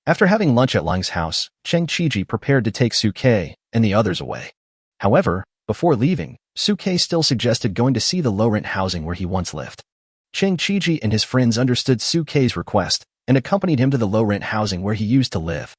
After having lunch at Lung's house, Ching Chiji prepared to take Suke and the others away. However, before leaving, Suke still suggested going to see the low-rent housing where he once lived. Ching Chiji and his friends understood Suke's request and accompanied him to the low-rent housing where he used to live.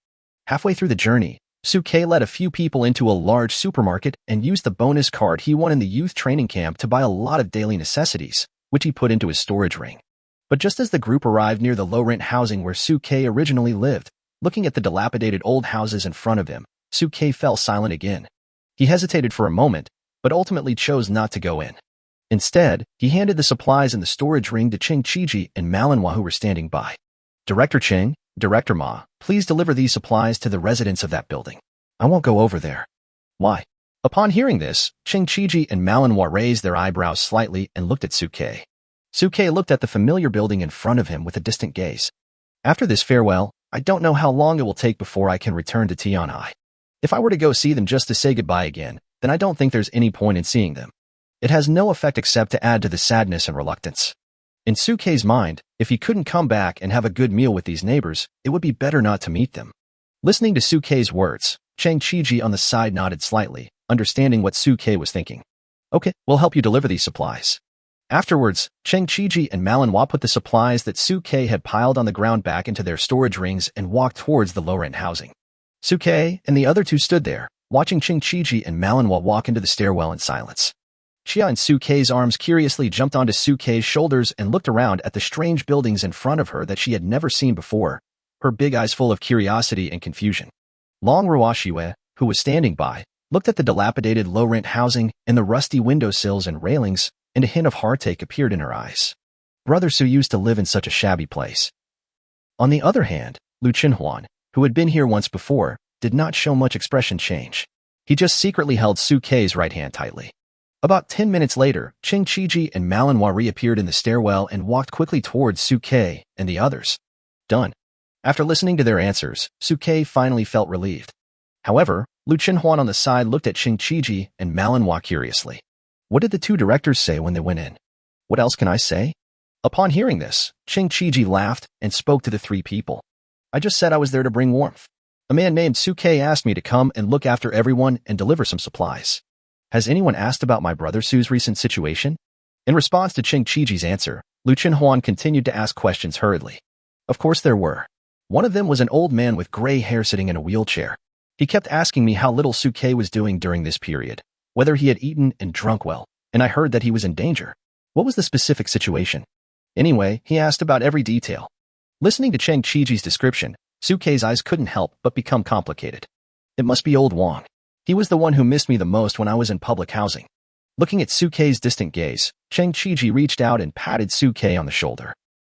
Halfway through the journey, Suke led a few people into a large supermarket and used the bonus card he won in the youth training camp to buy a lot of daily necessities, which he put into his storage ring. But just as the group arrived near the low-rent housing where Suke originally lived, looking at the dilapidated old houses in front of him, Suke fell silent again. He hesitated for a moment, but ultimately chose not to go in. Instead, he handed the supplies in the storage ring to Ching Chiji and Malinois who were standing by. Director Ching, Director Ma, please deliver these supplies to the residents of that building. I won't go over there. Why? Upon hearing this, Ching Chiji and Malinois raised their eyebrows slightly and looked at Suke. Suke looked at the familiar building in front of him with a distant gaze. After this farewell, I don't know how long it will take before I can return to Tianhai. If I were to go see them just to say goodbye again, then I don't think there's any point in seeing them. It has no effect except to add to the sadness and reluctance. In Suke's mind, if he couldn't come back and have a good meal with these neighbors, it would be better not to meet them. Listening to Suke's words, Ching Chiji on the side nodded slightly, understanding what Suke was thinking. Okay, we'll help you deliver these supplies. Afterwards, Ching Chiji and Malinois put the supplies that Suke had piled on the ground back into their storage rings and walked towards the low-rent housing. Suke and the other two stood there, watching Ching Chiji and Malinois walk into the stairwell in silence. Chia and Suke's arms curiously jumped onto Suke's shoulders and looked around at the strange buildings in front of her that she had never seen before, her big eyes full of curiosity and confusion. Long Ruashue, who was standing by, looked at the dilapidated low-rent housing and the rusty windowsills and railings, and a hint of heartache appeared in her eyes. Brother Su used to live in such a shabby place. On the other hand, Lu Chenhuan, who had been here once before, did not show much expression change. He just secretly held Suke's right hand tightly. About 10 minutes later, Ching Chiji and Malinois reappeared in the stairwell and walked quickly towards Suke and the others. Done. After listening to their answers, Suke finally felt relieved. However, Lu Chenhuan on the side looked at Ching Chiji and Malinois curiously. What did the two directors say when they went in? What else can I say? Upon hearing this, Ching Chiji laughed and spoke to the three people. I just said I was there to bring warmth. A man named Suke asked me to come and look after everyone and deliver some supplies. Has anyone asked about my brother Su's recent situation? In response to Ching Chiji's answer, Lu Chenhuan continued to ask questions hurriedly. Of course there were. One of them was an old man with gray hair sitting in a wheelchair. He kept asking me how little Suke was doing during this period, whether he had eaten and drunk well, and I heard that he was in danger. What was the specific situation? Anyway, he asked about every detail. Listening to Ching Chiji's description, Suke's eyes couldn't help but become complicated. It must be old Wang. He was the one who missed me the most when I was in public housing. Looking at Suke's distant gaze, Ching Chiji reached out and patted Suke on the shoulder.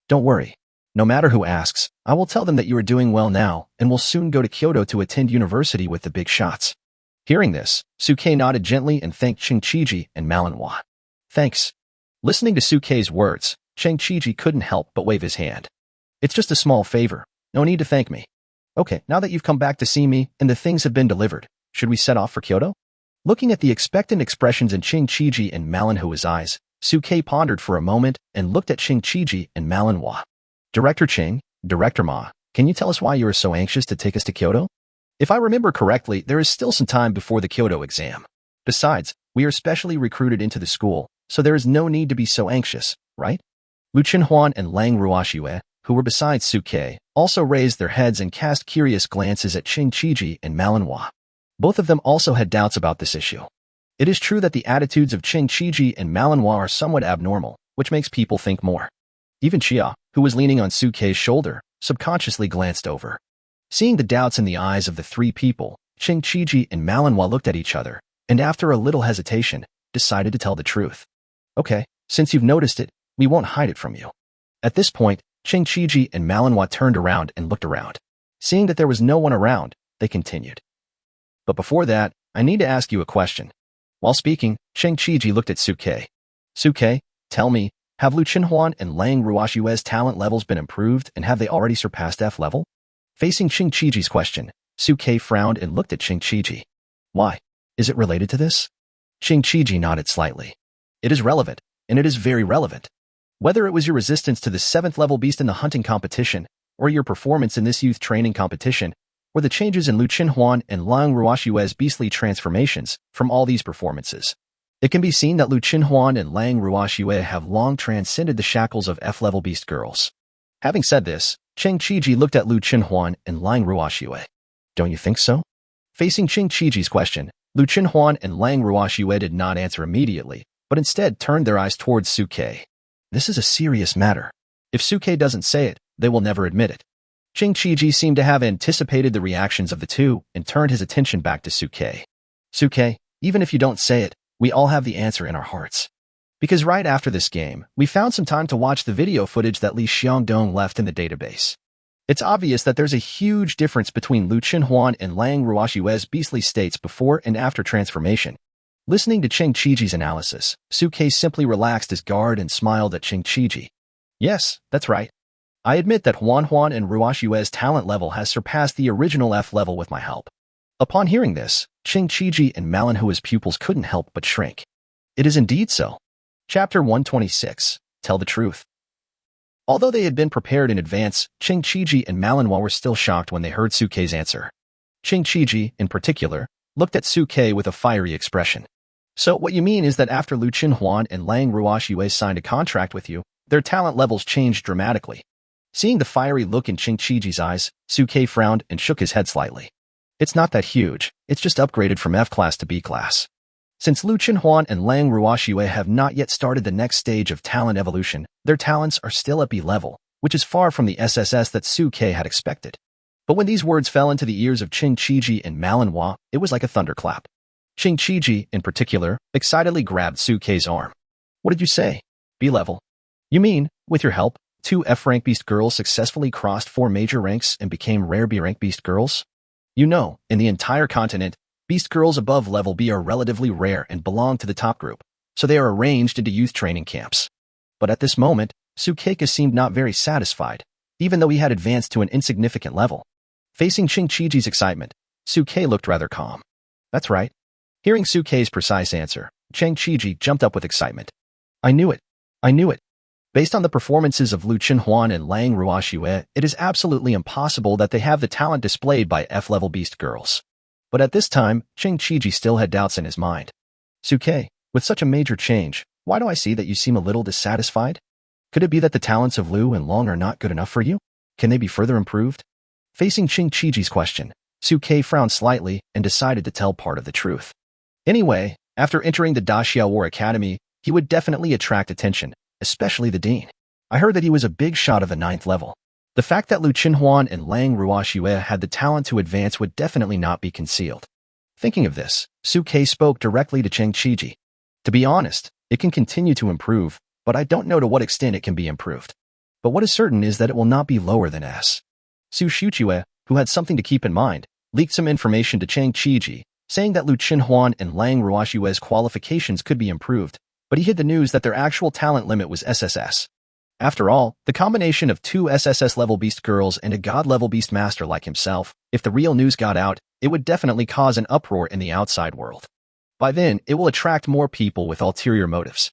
Don't worry. No matter who asks, I will tell them that you are doing well now and will soon go to Kyoto to attend university with the big shots. Hearing this, Suke nodded gently and thanked Ching Chiji and Malinois. Thanks. Listening to Suke's words, Ching Chiji couldn't help but wave his hand. It's just a small favor. No need to thank me. Okay, now that you've come back to see me and the things have been delivered, should we set off for Kyoto? Looking at the expectant expressions in Ching Chiji and Malinhua's eyes, Suke pondered for a moment and looked at Ching Chiji and Malinois. Director Ching, Director Ma, can you tell us why you are so anxious to take us to Kyoto? If I remember correctly, there is still some time before the Kyoto exam. Besides, we are specially recruited into the school, so there is no need to be so anxious, right? Lu Chenhuan and Lang Ruashue, who were beside Suke, also raised their heads and cast curious glances at Qing Qiji and manhwa. Both of them also had doubts about this issue. It is true that the attitudes of Qing Qiji and manhwa are somewhat abnormal, which makes people think more. Even Chia, who was leaning on Suke's shoulder, subconsciously glanced over. Seeing the doubts in the eyes of the three people, Qing Qiji and manhwa looked at each other, and after a little hesitation, decided to tell the truth. Okay, since you've noticed it, we won't hide it from you. At this point, Qing Qiji and manhwa turned around and looked around. Seeing that there was no one around, they continued. But before that, I need to ask you a question. While speaking, Qing Qiji looked at Suke. Suke, tell me, have Lu Qinhuan and Lang Ruoshue's talent levels been improved and have they already surpassed F level? Facing Qing Qiji's question, Suke frowned and looked at Qing Qiji. Why? Is it related to this? Qing Qiji nodded slightly. It is relevant, and it is very relevant. Whether it was your resistance to the 7th level beast in the hunting competition, or your performance in this youth training competition, or the changes in Lu Qinhuan and Lang Ruoshue's beastly transformations from all these performances, it can be seen that Lu Qinhuan and Lang Ruoshue have long transcended the shackles of F-level beast girls. Having said this, Qing Qiji looked at Lu Qinhuan and Lang Ruoshue. Don't you think so? Facing Qing Qiji's question, Lu Qinhuan and Lang Ruoshue did not answer immediately, but instead turned their eyes towards Suke. This is a serious matter. If Suke doesn't say it, they will never admit it. Qing Qiji seemed to have anticipated the reactions of the two and turned his attention back to Suke. Suke, even if you don't say it, we all have the answer in our hearts. Because right after this game, we found some time to watch the video footage that Li Xiangdong left in the database. It's obvious that there's a huge difference between Lu Qinhuan and Lang Ruoshue's beastly states before and after transformation. Listening to Qing Qiji's analysis, Suke simply relaxed his guard and smiled at Qing Qiji. Yes, that's right. I admit that Huan and Ruoshue's talent level has surpassed the original F level with my help. Upon hearing this, Qing Qiji and manhwa's pupils couldn't help but shrink. It is indeed so. Chapter 126. Tell the truth. Although they had been prepared in advance, Qing Qiji and manhwa were still shocked when they heard Suke's answer. Qing Qiji, in particular, looked at Suke with a fiery expression. So what you mean is that after Lu Qinhuan and Lang Ruoshue signed a contract with you, their talent levels changed dramatically. Seeing the fiery look in Qing Qiji's eyes, Suke frowned and shook his head slightly. It's not that huge, it's just upgraded from F class to B class. Since Lu Qinhuan and Lang Ruoshue have not yet started the next stage of talent evolution, their talents are still at B level, which is far from the SSS that Suke had expected. But when these words fell into the ears of Qing Qiji and manhwa, it was like a thunderclap. Qing Qiji, in particular, excitedly grabbed Suke's arm. What did you say? B level. You mean, with your help, 2 F-rank beast girls successfully crossed 4 major ranks and became rare B-rank beast girls? You know, in the entire continent, beast girls above level B are relatively rare and belong to the top group, so they are arranged into youth training camps. But at this moment, Sukeka seemed not very satisfied, even though he had advanced to an insignificant level. Facing Qing Qiji's excitement, Suke looked rather calm. That's right. Hearing Suke's precise answer, Qing Qiji jumped up with excitement. I knew it. I knew it. Based on the performances of Lu Qinhuan and Lang Ruoshue, it is absolutely impossible that they have the talent displayed by F-level beast girls. But at this time, Qing Qiji still had doubts in his mind. Suke, with such a major change, why do I see that you seem a little dissatisfied? Could it be that the talents of Lu and Long are not good enough for you? Can they be further improved? Facing Qing Qiji's question, Suke frowned slightly and decided to tell part of the truth. Anyway, after entering the Daxiao War Academy, he would definitely attract attention, especially the dean. I heard that he was a big shot of the 9th level. The fact that Lu Qinhuan and Lang Ruoshue had the talent to advance would definitely not be concealed. Thinking of this, Suke spoke directly to Qing Qiji. To be honest, it can continue to improve, but I don't know to what extent it can be improved. But what is certain is that it will not be lower than S. Su Shuchue, who had something to keep in mind, leaked some information to Qing Qiji, saying that Lu Qinhuan and Lang Ruoshue's qualifications could be improved, but he hid the news that their actual talent limit was SSS. After all, the combination of 2 SSS-level beast girls and a god-level beastmaster like himself, if the real news got out, it would definitely cause an uproar in the outside world. By then, it will attract more people with ulterior motives.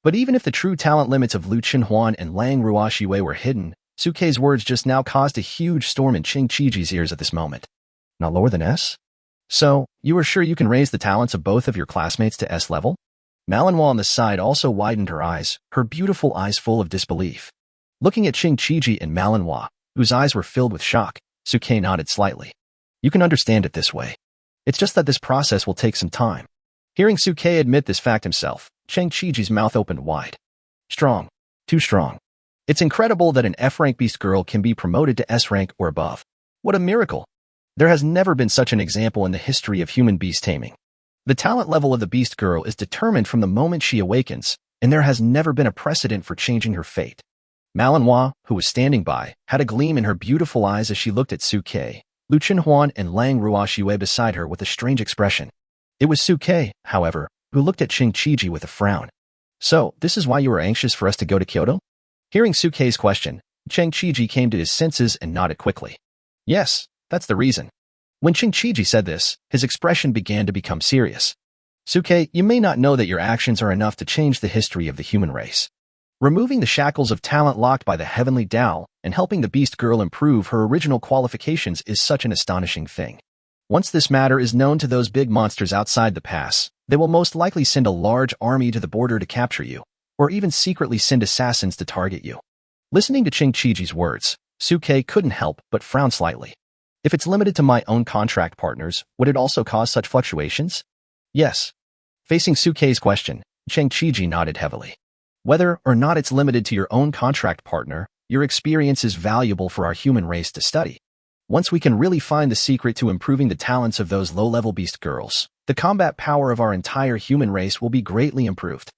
But even if the true talent limits of Lu Qinhuan and Lang Ruoshue were hidden, Suke's words just now caused a huge storm in Qing Qiji's ears at this moment. Not lower than S? So, you are sure you can raise the talents of both of your classmates to S level? Manhwa on the side also widened her eyes, her beautiful eyes full of disbelief. Looking at Qingqiji and Manhwa, whose eyes were filled with shock, Suke nodded slightly. You can understand it this way. It's just that this process will take some time. Hearing Suke admit this fact himself, Qingqiji's mouth opened wide. Strong. Too strong. It's incredible that an F-rank beast girl can be promoted to S-rank or above. What a miracle. There has never been such an example in the history of human beast taming. The talent level of the beast girl is determined from the moment she awakens, and there has never been a precedent for changing her fate. Manhwa, who was standing by, had a gleam in her beautiful eyes as she looked at Suke, Lu Qinhuan and Lang Ruoxue beside her with a strange expression. It was Suke, however, who looked at Qingqiji with a frown. So, this is why you were anxious for us to go to Kyoto? Hearing Suke's question, Qingqiji came to his senses and nodded quickly. Yes, that's the reason. When Qingqiji said this, his expression began to become serious. Suke, you may not know that your actions are enough to change the history of the human race. Removing the shackles of talent locked by the heavenly Tao and helping the beast girl improve her original qualifications is such an astonishing thing. Once this matter is known to those big monsters outside the pass, they will most likely send a large army to the border to capture you, or even secretly send assassins to target you. Listening to Qingqiji's words, Suke couldn't help but frown slightly. If it's limited to my own contract partners, would it also cause such fluctuations? Yes. Facing Suke's question, Qingqiji nodded heavily. Whether or not it's limited to your own contract partner, your experience is valuable for our human race to study. Once we can really find the secret to improving the talents of those low-level beast girls, the combat power of our entire human race will be greatly improved.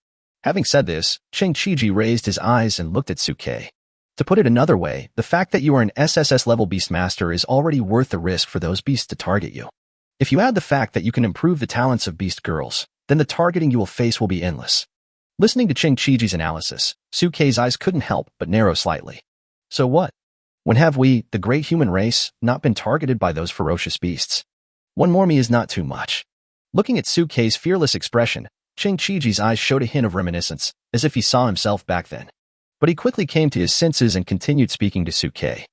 Having said this, Qingqiji raised his eyes and looked at Suke. To put it another way, the fact that you are an SSS level beastmaster is already worth the risk for those beasts to target you. If you add the fact that you can improve the talents of beast girls, then the targeting you will face will be endless. Listening to Qingqiji's analysis, Suke's eyes couldn't help but narrow slightly. So what? When have we, the great human race, not been targeted by those ferocious beasts? One more me is not too much. Looking at Suke's fearless expression, Qingqiji's eyes showed a hint of reminiscence, as if he saw himself back then. But he quickly came to his senses and continued speaking to Suke.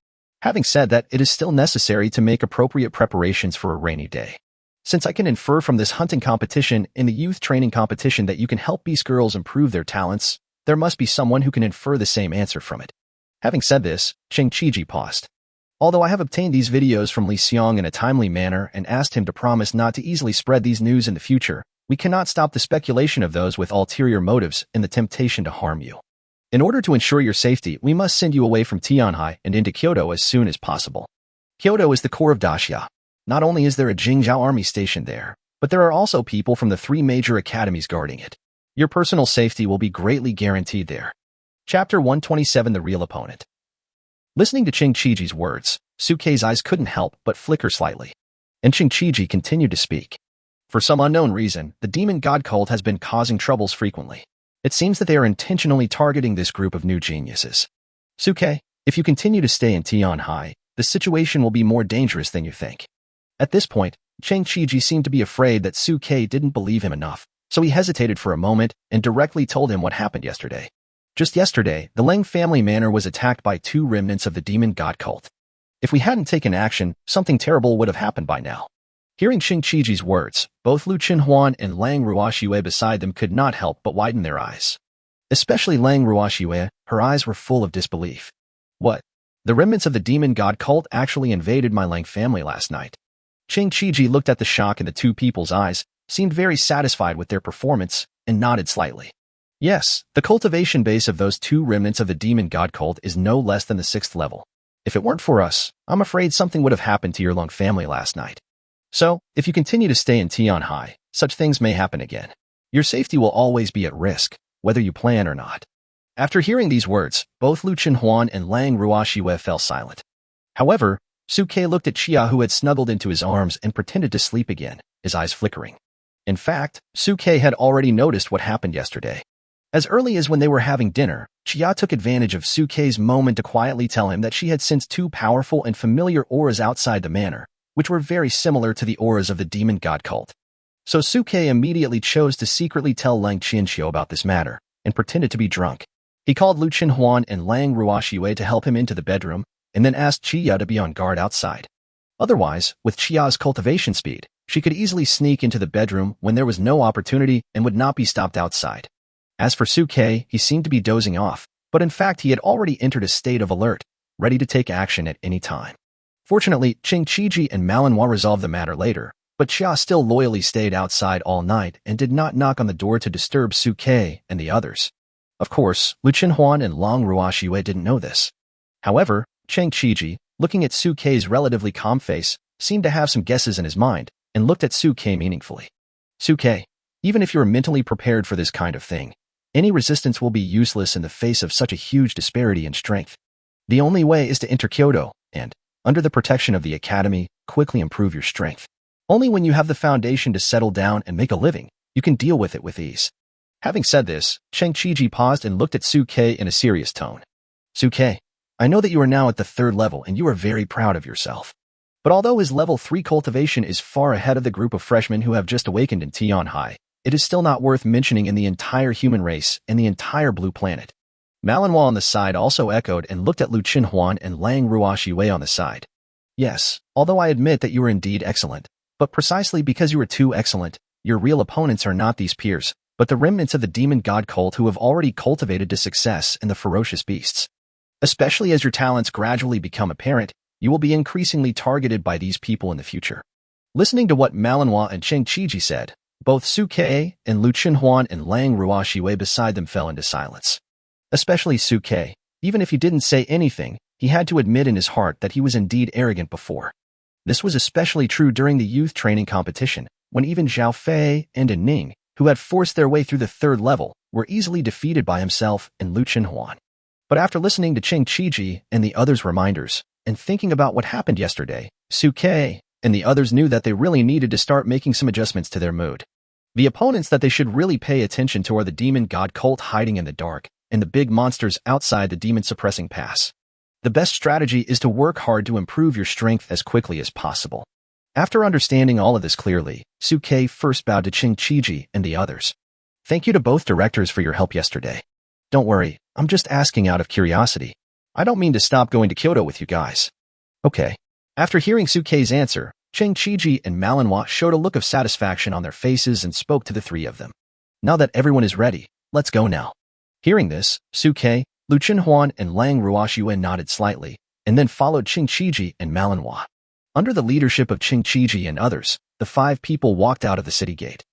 Having said that, it is still necessary to make appropriate preparations for a rainy day. Since I can infer from this hunting competition and the youth training competition that you can help beast girls improve their talents, there must be someone who can infer the same answer from it. Having said this, Qingqiji paused. Although I have obtained these videos from Li Xiong in a timely manner and asked him to promise not to easily spread these news in the future, we cannot stop the speculation of those with ulterior motives and the temptation to harm you. In order to ensure your safety, we must send you away from Tianhai and into Kyoto as soon as possible. Kyoto is the core of Daxia. Not only is there a Jingzhou army stationed there, but there are also people from the 3 major academies guarding it. Your personal safety will be greatly guaranteed there. Chapter 127 The Real Opponent. Listening to Qingqiji's words, Suke's eyes couldn't help but flicker slightly. And Qingqiji continued to speak. For some unknown reason, the demon god cult has been causing troubles frequently. It seems that they are intentionally targeting this group of new geniuses. Suke, if you continue to stay in Tianhai, the situation will be more dangerous than you think. At this point, Qingqiji seemed to be afraid that Suke didn't believe him enough, so he hesitated for a moment and directly told him what happened yesterday. Just yesterday, the Lang family manor was attacked by 2 remnants of the demon god cult. If we hadn't taken action, something terrible would have happened by now. Hearing Qingqiji's words, both Lu Qinhuan and Lang Ruoxue beside them could not help but widen their eyes. Especially Lang Ruoxue, her eyes were full of disbelief. What? The remnants of the demon god cult actually invaded my Lang family last night. Qingqiji looked at the shock in the 2 people's eyes, seemed very satisfied with their performance, and nodded slightly. Yes, the cultivation base of those 2 remnants of the demon god cult is no less than the 6th level. If it weren't for us, I'm afraid something would have happened to your Lang family last night. So, if you continue to stay in Tianhai, such things may happen again. Your safety will always be at risk, whether you plan or not. After hearing these words, both Lu Qinhuan and Lang Ruoxue fell silent. However, Suke looked at Chia, who had snuggled into his arms and pretended to sleep again, his eyes flickering. In fact, Suke had already noticed what happened yesterday. As early as when they were having dinner, Chia took advantage of Suke's moment to quietly tell him that she had sensed 2 powerful and familiar auras outside the manor, which were very similar to the auras of the demon god cult. So Suke immediately chose to secretly tell Lang Qianxiu about this matter, and pretended to be drunk. He called Lu Qinhuan and Lang Ruoxue to help him into the bedroom, and then asked Chia to be on guard outside. Otherwise, with Chia's cultivation speed, she could easily sneak into the bedroom when there was no opportunity and would not be stopped outside. As for Suke, he seemed to be dozing off, But in fact, he had already entered a state of alert, ready to take action at any time. Fortunately, Ching Chiji and Manhwa resolved the matter later, but Xia still loyally stayed outside all night and did not knock on the door to disturb Suke and the others. Of course, Lu Qinhuan and Long Ruoxue didn't know this. However, Cheng Chiji, looking at Suke's relatively calm face, seemed to have some guesses in his mind and looked at Suke meaningfully. Suke, even if you're mentally prepared for this kind of thing, any resistance will be useless in the face of such a huge disparity in strength. The only way is to enter Kyoto and, under the protection of the academy, quickly improve your strength. Only when you have the foundation to settle down and make a living, you can deal with it with ease. Having said this, Cheng Chiji paused and looked at Suke in a serious tone. Suke, I know that you are now at the 3rd level and you are very proud of yourself. But although his level 3 cultivation is far ahead of the group of freshmen who have just awakened in Tian High, it is still not worth mentioning in the entire human race and the entire blue planet. Manhwa on the side also echoed and looked at Lu Qinhuan and Lang Ruoxue on the side. Yes, although I admit that you are indeed excellent, but precisely because you are too excellent, your real opponents are not these peers, but the remnants of the demon god cult who have already cultivated to success in the ferocious beasts. Especially as your talents gradually become apparent, you will be increasingly targeted by these people in the future. Listening to what Manhwa and Cheng Chiji said, both Suke and Lu Qinhuan and Lang Ruoxue beside them fell into silence. Especially Suke, even if he didn't say anything, he had to admit in his heart that he was indeed arrogant before. This was especially true during the youth training competition, when even Zhao Fei and An Ning, who had forced their way through the 3rd level, were easily defeated by himself and Lu Qinhuan. But after listening to Cheng Chiji and the others' reminders, and thinking about what happened yesterday, Suke and the others knew that they really needed to start making some adjustments to their mood. The opponents that they should really pay attention to are the demon god cult hiding in the dark, and the big monsters outside the demon-suppressing pass. The best strategy is to work hard to improve your strength as quickly as possible. After understanding all of this clearly, Suke first bowed to Cheng Chiji and the others. Thank you to both directors for your help yesterday. Don't worry, I'm just asking out of curiosity. I don't mean to stop going to Kyoto with you guys. Okay. After hearing Suke's answer, Cheng Chiji and Manhwa showed a look of satisfaction on their faces and spoke to the 3 of them. Now that everyone is ready, let's go now. Hearing this, Suke, Lu Qinhuan and Lang Ruoxue nodded slightly, and then followed Cheng Chiji and Manhwa. Under the leadership of Cheng Chiji and others, the 5 people walked out of the city gate.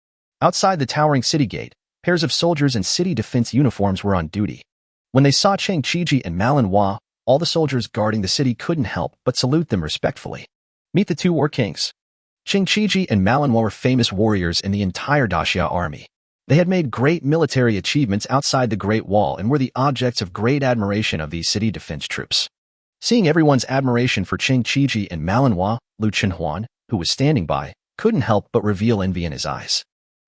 Outside the towering city gate, pairs of soldiers in city defense uniforms were on duty. When they saw Cheng Chiji and Manhwa, all the soldiers guarding the city couldn't help but salute them respectfully. Meet the 2 war kings. Cheng Chiji and Manhwa were famous warriors in the entire Daxia army. They had made great military achievements outside the Great Wall and were the objects of great admiration of these city defense troops. Seeing everyone's admiration for Cheng Chiji and Manhwa, Lu Qinhuan, who was standing by, couldn't help but reveal envy in his eyes.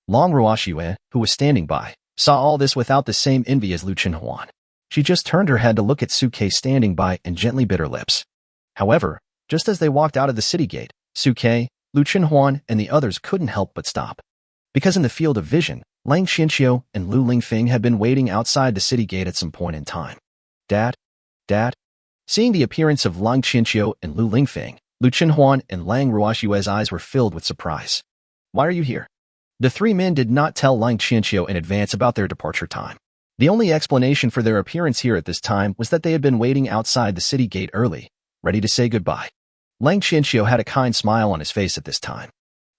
Long Ruoxue, who was standing by, saw all this without the same envy as Lu Qinhuan. She just turned her head to look at Suke standing by and gently bit her lips. However, just as they walked out of the city gate, Suke, Lu Qinhuan, and the others couldn't help but stop. Because in the field of vision, Lang Xianxiu and Lu Lingfeng had been waiting outside the city gate at some point in time. Dad? Seeing the appearance of Lang Xianxiu and Lu Lingfeng, Lu Qinhuan and Lang Ruoxue's eyes were filled with surprise. Why are you here? The 3 men did not tell Lang Xianxiu in advance about their departure time. The only explanation for their appearance here at this time was that they had been waiting outside the city gate early, ready to say goodbye. Lang Xianxiu had a kind smile on his face at this time.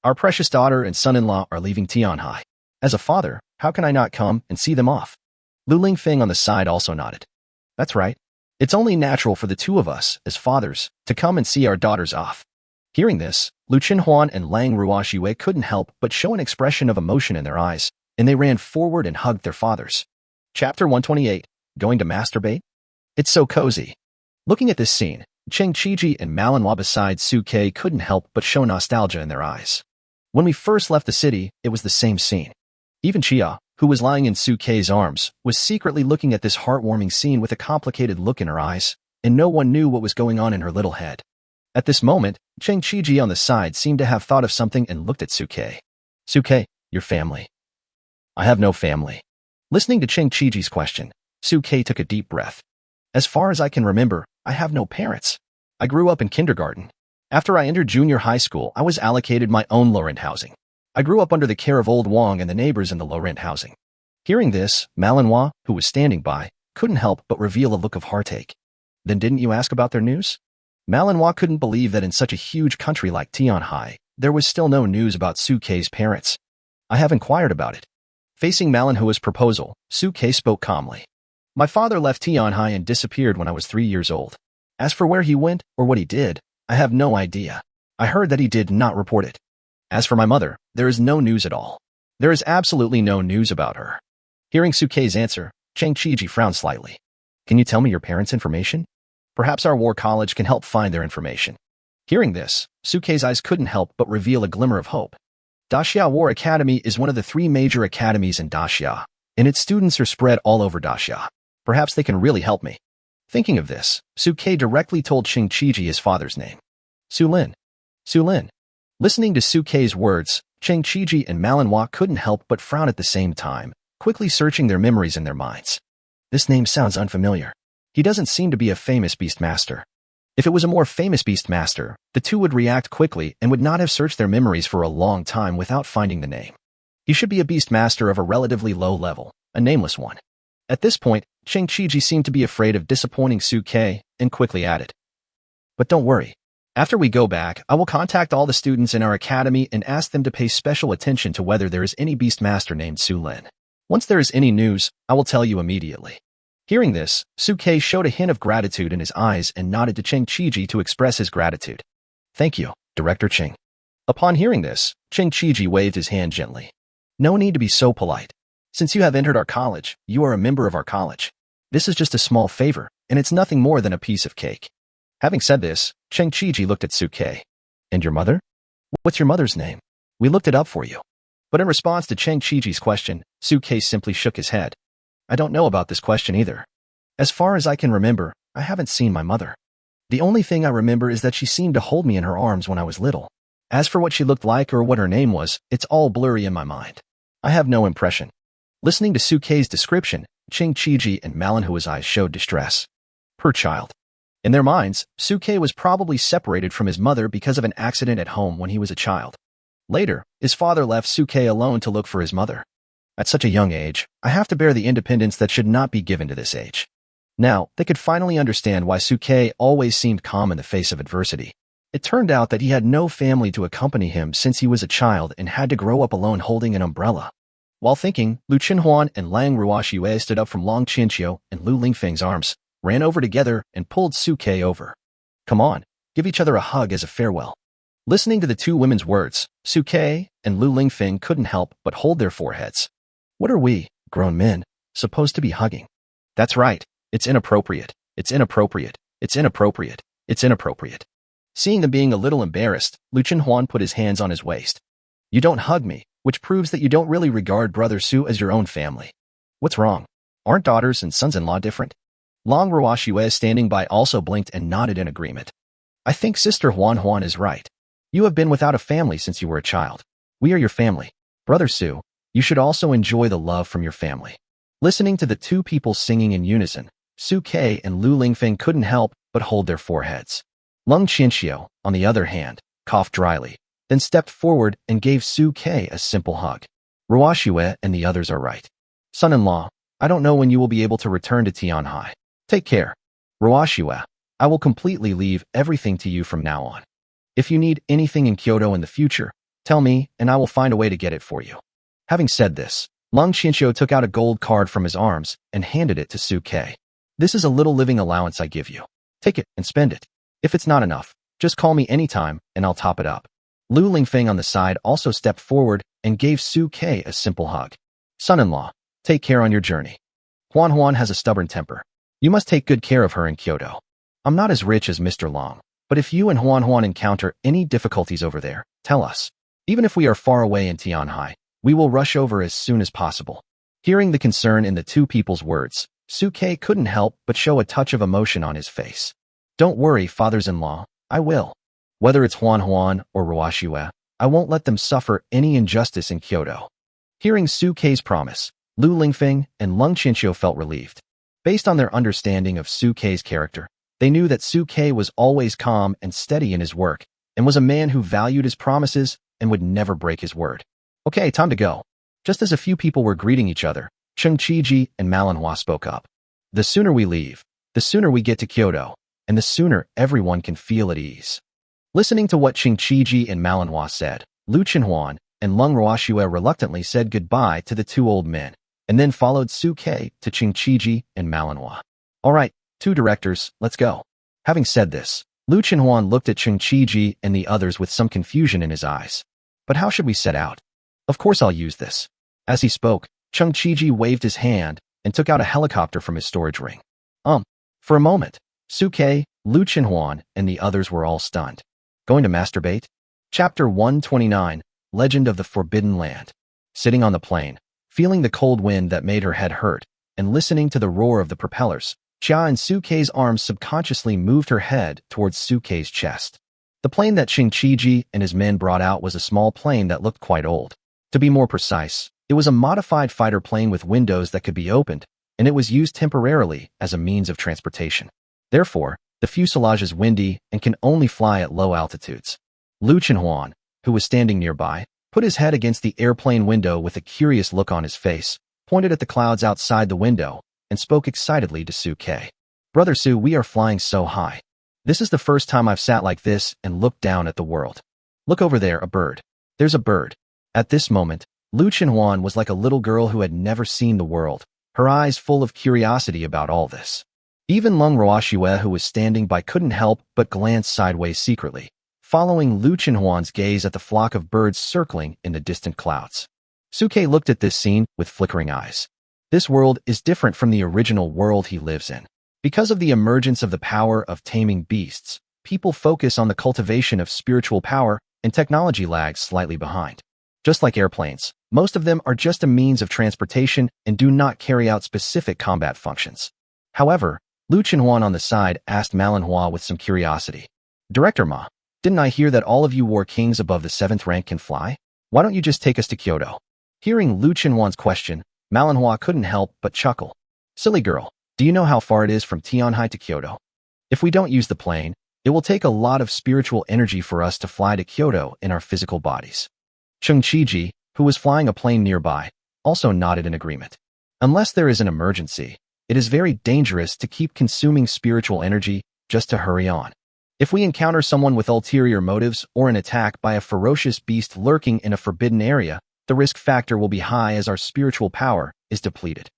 Our precious daughter and son-in-law are leaving Tianhai. As a father, how can I not come and see them off? Lu Lingfeng on the side also nodded. That's right. It's only natural for the 2 of us, as fathers, to come and see our daughters off. Hearing this, Lu Qinhuan and Lang Ruoxue couldn't help but show an expression of emotion in their eyes, and they ran forward and hugged their fathers. Chapter 128, Going to Masturbate? It's so cozy. Looking at this scene, Cheng Chiji and Manhwa beside Suke couldn't help but show nostalgia in their eyes. When we first left the city, it was the same scene. Even Chia, who was lying in Suke's arms, was secretly looking at this heartwarming scene with a complicated look in her eyes, and no one knew what was going on in her little head. At this moment, Cheng Chiji on the side seemed to have thought of something and looked at Suke. Suke, your family. I have no family. Listening to Cheng Chiji's question, Suke took a deep breath. As far as I can remember, I have no parents. I grew up in kindergarten. After I entered junior high school, I was allocated my own low-rent housing. I grew up under the care of old Wang and the neighbors in the low-rent housing. Hearing this, Manhwa, who was standing by, couldn't help but reveal a look of heartache. Then didn't you ask about their news? Manhwa couldn't believe that in such a huge country like Tianhai, there was still no news about Suke's parents. I have inquired about it. Facing Manhwa's proposal, Suke spoke calmly. My father left Tianhai and disappeared when I was 3 years old. As for where he went or what he did, I have no idea. I heard that he did not report it. As for my mother, there is no news at all. There is absolutely no news about her. Hearing Suke's answer, Chang Chiji frowned slightly. Can you tell me your parents' information? Perhaps our war college can help find their information. Hearing this, Suke's eyes couldn't help but reveal a glimmer of hope. Daxia War Academy is one of the 3 major academies in Daxia, and its students are spread all over Daxia. Perhaps they can really help me. Thinking of this, Suke directly told Chang Chiji his father's name. Sulin. Sulin. Listening to Suke's words, Chang Chiji and Manhwa couldn't help but frown at the same time, quickly searching their memories in their minds. This name sounds unfamiliar. He doesn't seem to be a famous beastmaster. If it was a more famous beastmaster, the two would react quickly and would not have searched their memories for a long time without finding the name. He should be a beastmaster of a relatively low level, a nameless one. At this point, Chang Chiji seemed to be afraid of disappointing Suke and quickly added. But don't worry. After we go back, I will contact all the students in our academy and ask them to pay special attention to whether there is any beastmaster named Sulin. Once there is any news, I will tell you immediately. Hearing this, Suke showed a hint of gratitude in his eyes and nodded to Chang Chiji to express his gratitude. Thank you, Director Ching. Upon hearing this, Chang Chiji waved his hand gently. No need to be so polite. Since you have entered our college, you are a member of our college. This is just a small favor, and it's nothing more than a piece of cake. Having said this, Chang Chiji looked at Suke. And your mother? What's your mother's name? We looked it up for you. But in response to Chang Chiji's question, Suke simply shook his head. I don't know about this question either. As far as I can remember, I haven't seen my mother. The only thing I remember is that she seemed to hold me in her arms when I was little. As for what she looked like or what her name was, it's all blurry in my mind. I have no impression. Listening to Suke's description, Chang Chiji and Manhwa's eyes showed distress. Poor child. In their minds, Suke was probably separated from his mother because of an accident at home when he was a child. Later, his father left Suke alone to look for his mother. At such a young age, I have to bear the independence that should not be given to this age. Now, they could finally understand why Suke always seemed calm in the face of adversity. It turned out that he had no family to accompany him since he was a child and had to grow up alone holding an umbrella. While thinking, Lu Qinhuan and Lang Ruoxue stood up from Long Qinqiu and Lu Lingfeng's arms, ran over together and pulled Suke over. Come on, give each other a hug as a farewell. Listening to the two women's words, Suke and Lu Lingfeng couldn't help but hold their foreheads. What are we, grown men, supposed to be hugging? That's right, it's inappropriate, it's inappropriate, it's inappropriate, it's inappropriate. Seeing them being a little embarrassed, Lu Qinhuan put his hands on his waist. You don't hug me, which proves that you don't really regard Brother Su as your own family. What's wrong? Aren't daughters and sons-in-law different? Long Ruoxue standing by also blinked and nodded in agreement. I think Sister Huan is right. You have been without a family since you were a child. We are your family. Brother Su, you should also enjoy the love from your family. Listening to the two people singing in unison, Suke and Lu Lingfeng couldn't help but hold their foreheads. Lung Qinxiu, on the other hand, coughed dryly, then stepped forward and gave Suke a simple hug. Ruoxue and the others are right. Son-in-law, I don't know when you will be able to return to Tianhai. Take care. Ruoxue, I will completely leave everything to you from now on. If you need anything in Kyoto in the future, tell me and I will find a way to get it for you. Having said this, Lung Qinxiu took out a gold card from his arms and handed it to Suke. This is a little living allowance I give you. Take it and spend it. If it's not enough, just call me anytime and I'll top it up. Lu Lingfeng on the side also stepped forward and gave Suke a simple hug. Son-in-law, take care on your journey. Huan has a stubborn temper. You must take good care of her in Kyoto. I'm not as rich as Mr. Long, but if you and Huan encounter any difficulties over there, tell us. Even if we are far away in Tianhai, we will rush over as soon as possible. Hearing the concern in the two people's words, Suke couldn't help but show a touch of emotion on his face. Don't worry, fathers-in-law, I will. Whether it's Huan or Ruoxue, I won't let them suffer any injustice in Kyoto. Hearing Suke's promise, Lu Lingfeng and Lung Qinxiu felt relieved. Based on their understanding of Suke's character, they knew that Suke was always calm and steady in his work, and was a man who valued his promises and would never break his word. Okay, time to go. Just as a few people were greeting each other, Chang Chiji and Manhwa spoke up. The sooner we leave, the sooner we get to Kyoto, and the sooner everyone can feel at ease. Listening to what Qingqiji and Manhwa said, Lu Chenhuan and Lung Ruoxue reluctantly said goodbye to the two old men, and then followed Su Ke to Qingqiji and Manhwa. All right, two directors, let's go. Having said this, Lu Chenhuan looked at Qingqiji and the others with some confusion in his eyes. But how should we set out? Of course I'll use this. As he spoke, Qingqiji waved his hand and took out a helicopter from his storage ring. For a moment, Su Ke, Lu Chenhuan, and the others were all stunned. Going to masturbate? Chapter 129, Legend of the Forbidden Land. Sitting on the plane, feeling the cold wind that made her head hurt, and listening to the roar of the propellers, Chia and Su Ke's arms subconsciously moved her head towards Su Ke's chest. The plane that Qingqiji and his men brought out was a small plane that looked quite old. To be more precise, it was a modified fighter plane with windows that could be opened, and it was used temporarily as a means of transportation. Therefore, the fuselage is windy and can only fly at low altitudes. Lu Chenhuan, who was standing nearby, put his head against the airplane window with a curious look on his face, pointed at the clouds outside the window, and spoke excitedly to Su Ke. Brother Su, we are flying so high. This is the first time I've sat like this and looked down at the world. Look over there, a bird. There's a bird. At this moment, Lu Chenhuan was like a little girl who had never seen the world, her eyes full of curiosity about all this. Even Lung Ruoxue, who was standing by, couldn't help but glance sideways secretly, following Lu Chenhuan's gaze at the flock of birds circling in the distant clouds. Su Ke looked at this scene with flickering eyes. This world is different from the original world he lives in. Because of the emergence of the power of taming beasts, people focus on the cultivation of spiritual power, and technology lags slightly behind. Just like airplanes, most of them are just a means of transportation and do not carry out specific combat functions. However, Lu Chenhuan on the side asked Manhwa with some curiosity. Director Ma, didn't I hear that all of you war kings above the 7th rank can fly? Why don't you just take us to Kyoto? Hearing Lu Chenhuan's question, Manhwa couldn't help but chuckle. Silly girl, do you know how far it is from Tianhai to Kyoto? If we don't use the plane, it will take a lot of spiritual energy for us to fly to Kyoto in our physical bodies. Qingqiji, who was flying a plane nearby, also nodded in agreement. Unless there is an emergency, it is very dangerous to keep consuming spiritual energy just to hurry on. If we encounter someone with ulterior motives or an attack by a ferocious beast lurking in a forbidden area, the risk factor will be high as our spiritual power is depleted.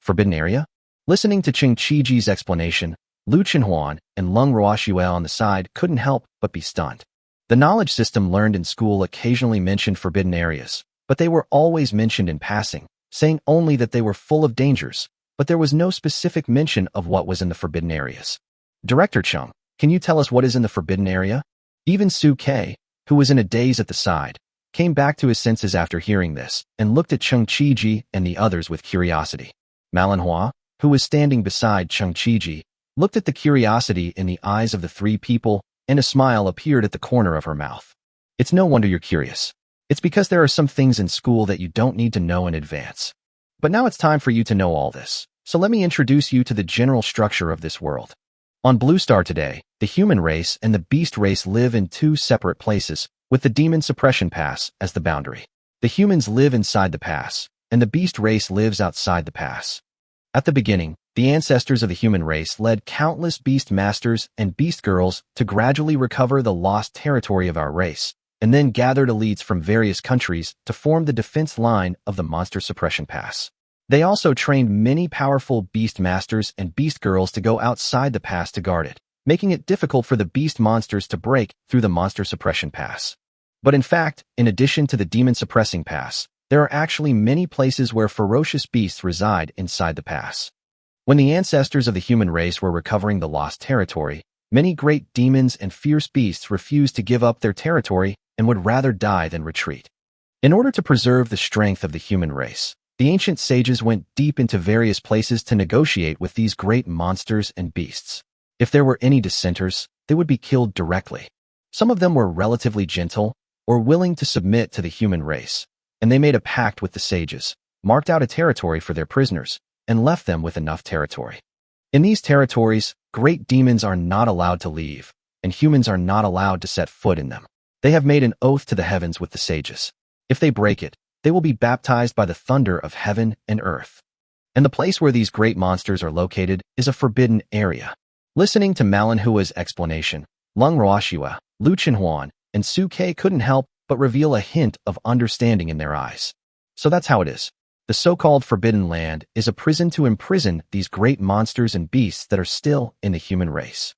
Forbidden area? Listening to Qingqiji's explanation, Lu Chenhuan and Lung Ruoxue on the side couldn't help but be stunned. The knowledge system learned in school occasionally mentioned forbidden areas, but they were always mentioned in passing, saying only that they were full of dangers, but there was no specific mention of what was in the forbidden areas. Director Chung, can you tell us what is in the forbidden area? Even Su Ke, who was in a daze at the side, came back to his senses after hearing this and looked at Qingqiji and the others with curiosity. Manhwa, who was standing beside Qingqiji, looked at the curiosity in the eyes of the three people, and a smile appeared at the corner of her mouth. It's no wonder you're curious. It's because there are some things in school that you don't need to know in advance. But now it's time for you to know all this, so let me introduce you to the general structure of this world. On Blue Star today, the human race and the beast race live in two separate places, with the demon suppression pass as the boundary. The humans live inside the pass, and the beast race lives outside the pass. At the beginning, the ancestors of the human race led countless beast masters and beast girls to gradually recover the lost territory of our race, and then gathered elites from various countries to form the defense line of the monster suppression pass. They also trained many powerful beast masters and beast girls to go outside the pass to guard it, making it difficult for the beast monsters to break through the monster suppression pass. But in fact, in addition to the demon suppressing pass, there are actually many places where ferocious beasts reside inside the pass. When the ancestors of the human race were recovering the lost territory, many great demons and fierce beasts refused to give up their territory and would rather die than retreat. In order to preserve the strength of the human race, the ancient sages went deep into various places to negotiate with these great monsters and beasts. If there were any dissenters, they would be killed directly. Some of them were relatively gentle or willing to submit to the human race, and they made a pact with the sages, marked out a territory for their prisoners, and left them with enough territory. In these territories, great demons are not allowed to leave, and humans are not allowed to set foot in them. They have made an oath to the heavens with the sages. If they break it, they will be baptized by the thunder of heaven and earth. And the place where these great monsters are located is a forbidden area. Listening to Manhua's explanation, Lung Ruoxue, Lu Chenhuan, and Su Ke couldn't help but reveal a hint of understanding in their eyes. So that's how it is. The so-called Forbidden Land is a prison to imprison these great monsters and beasts that are still in the human race.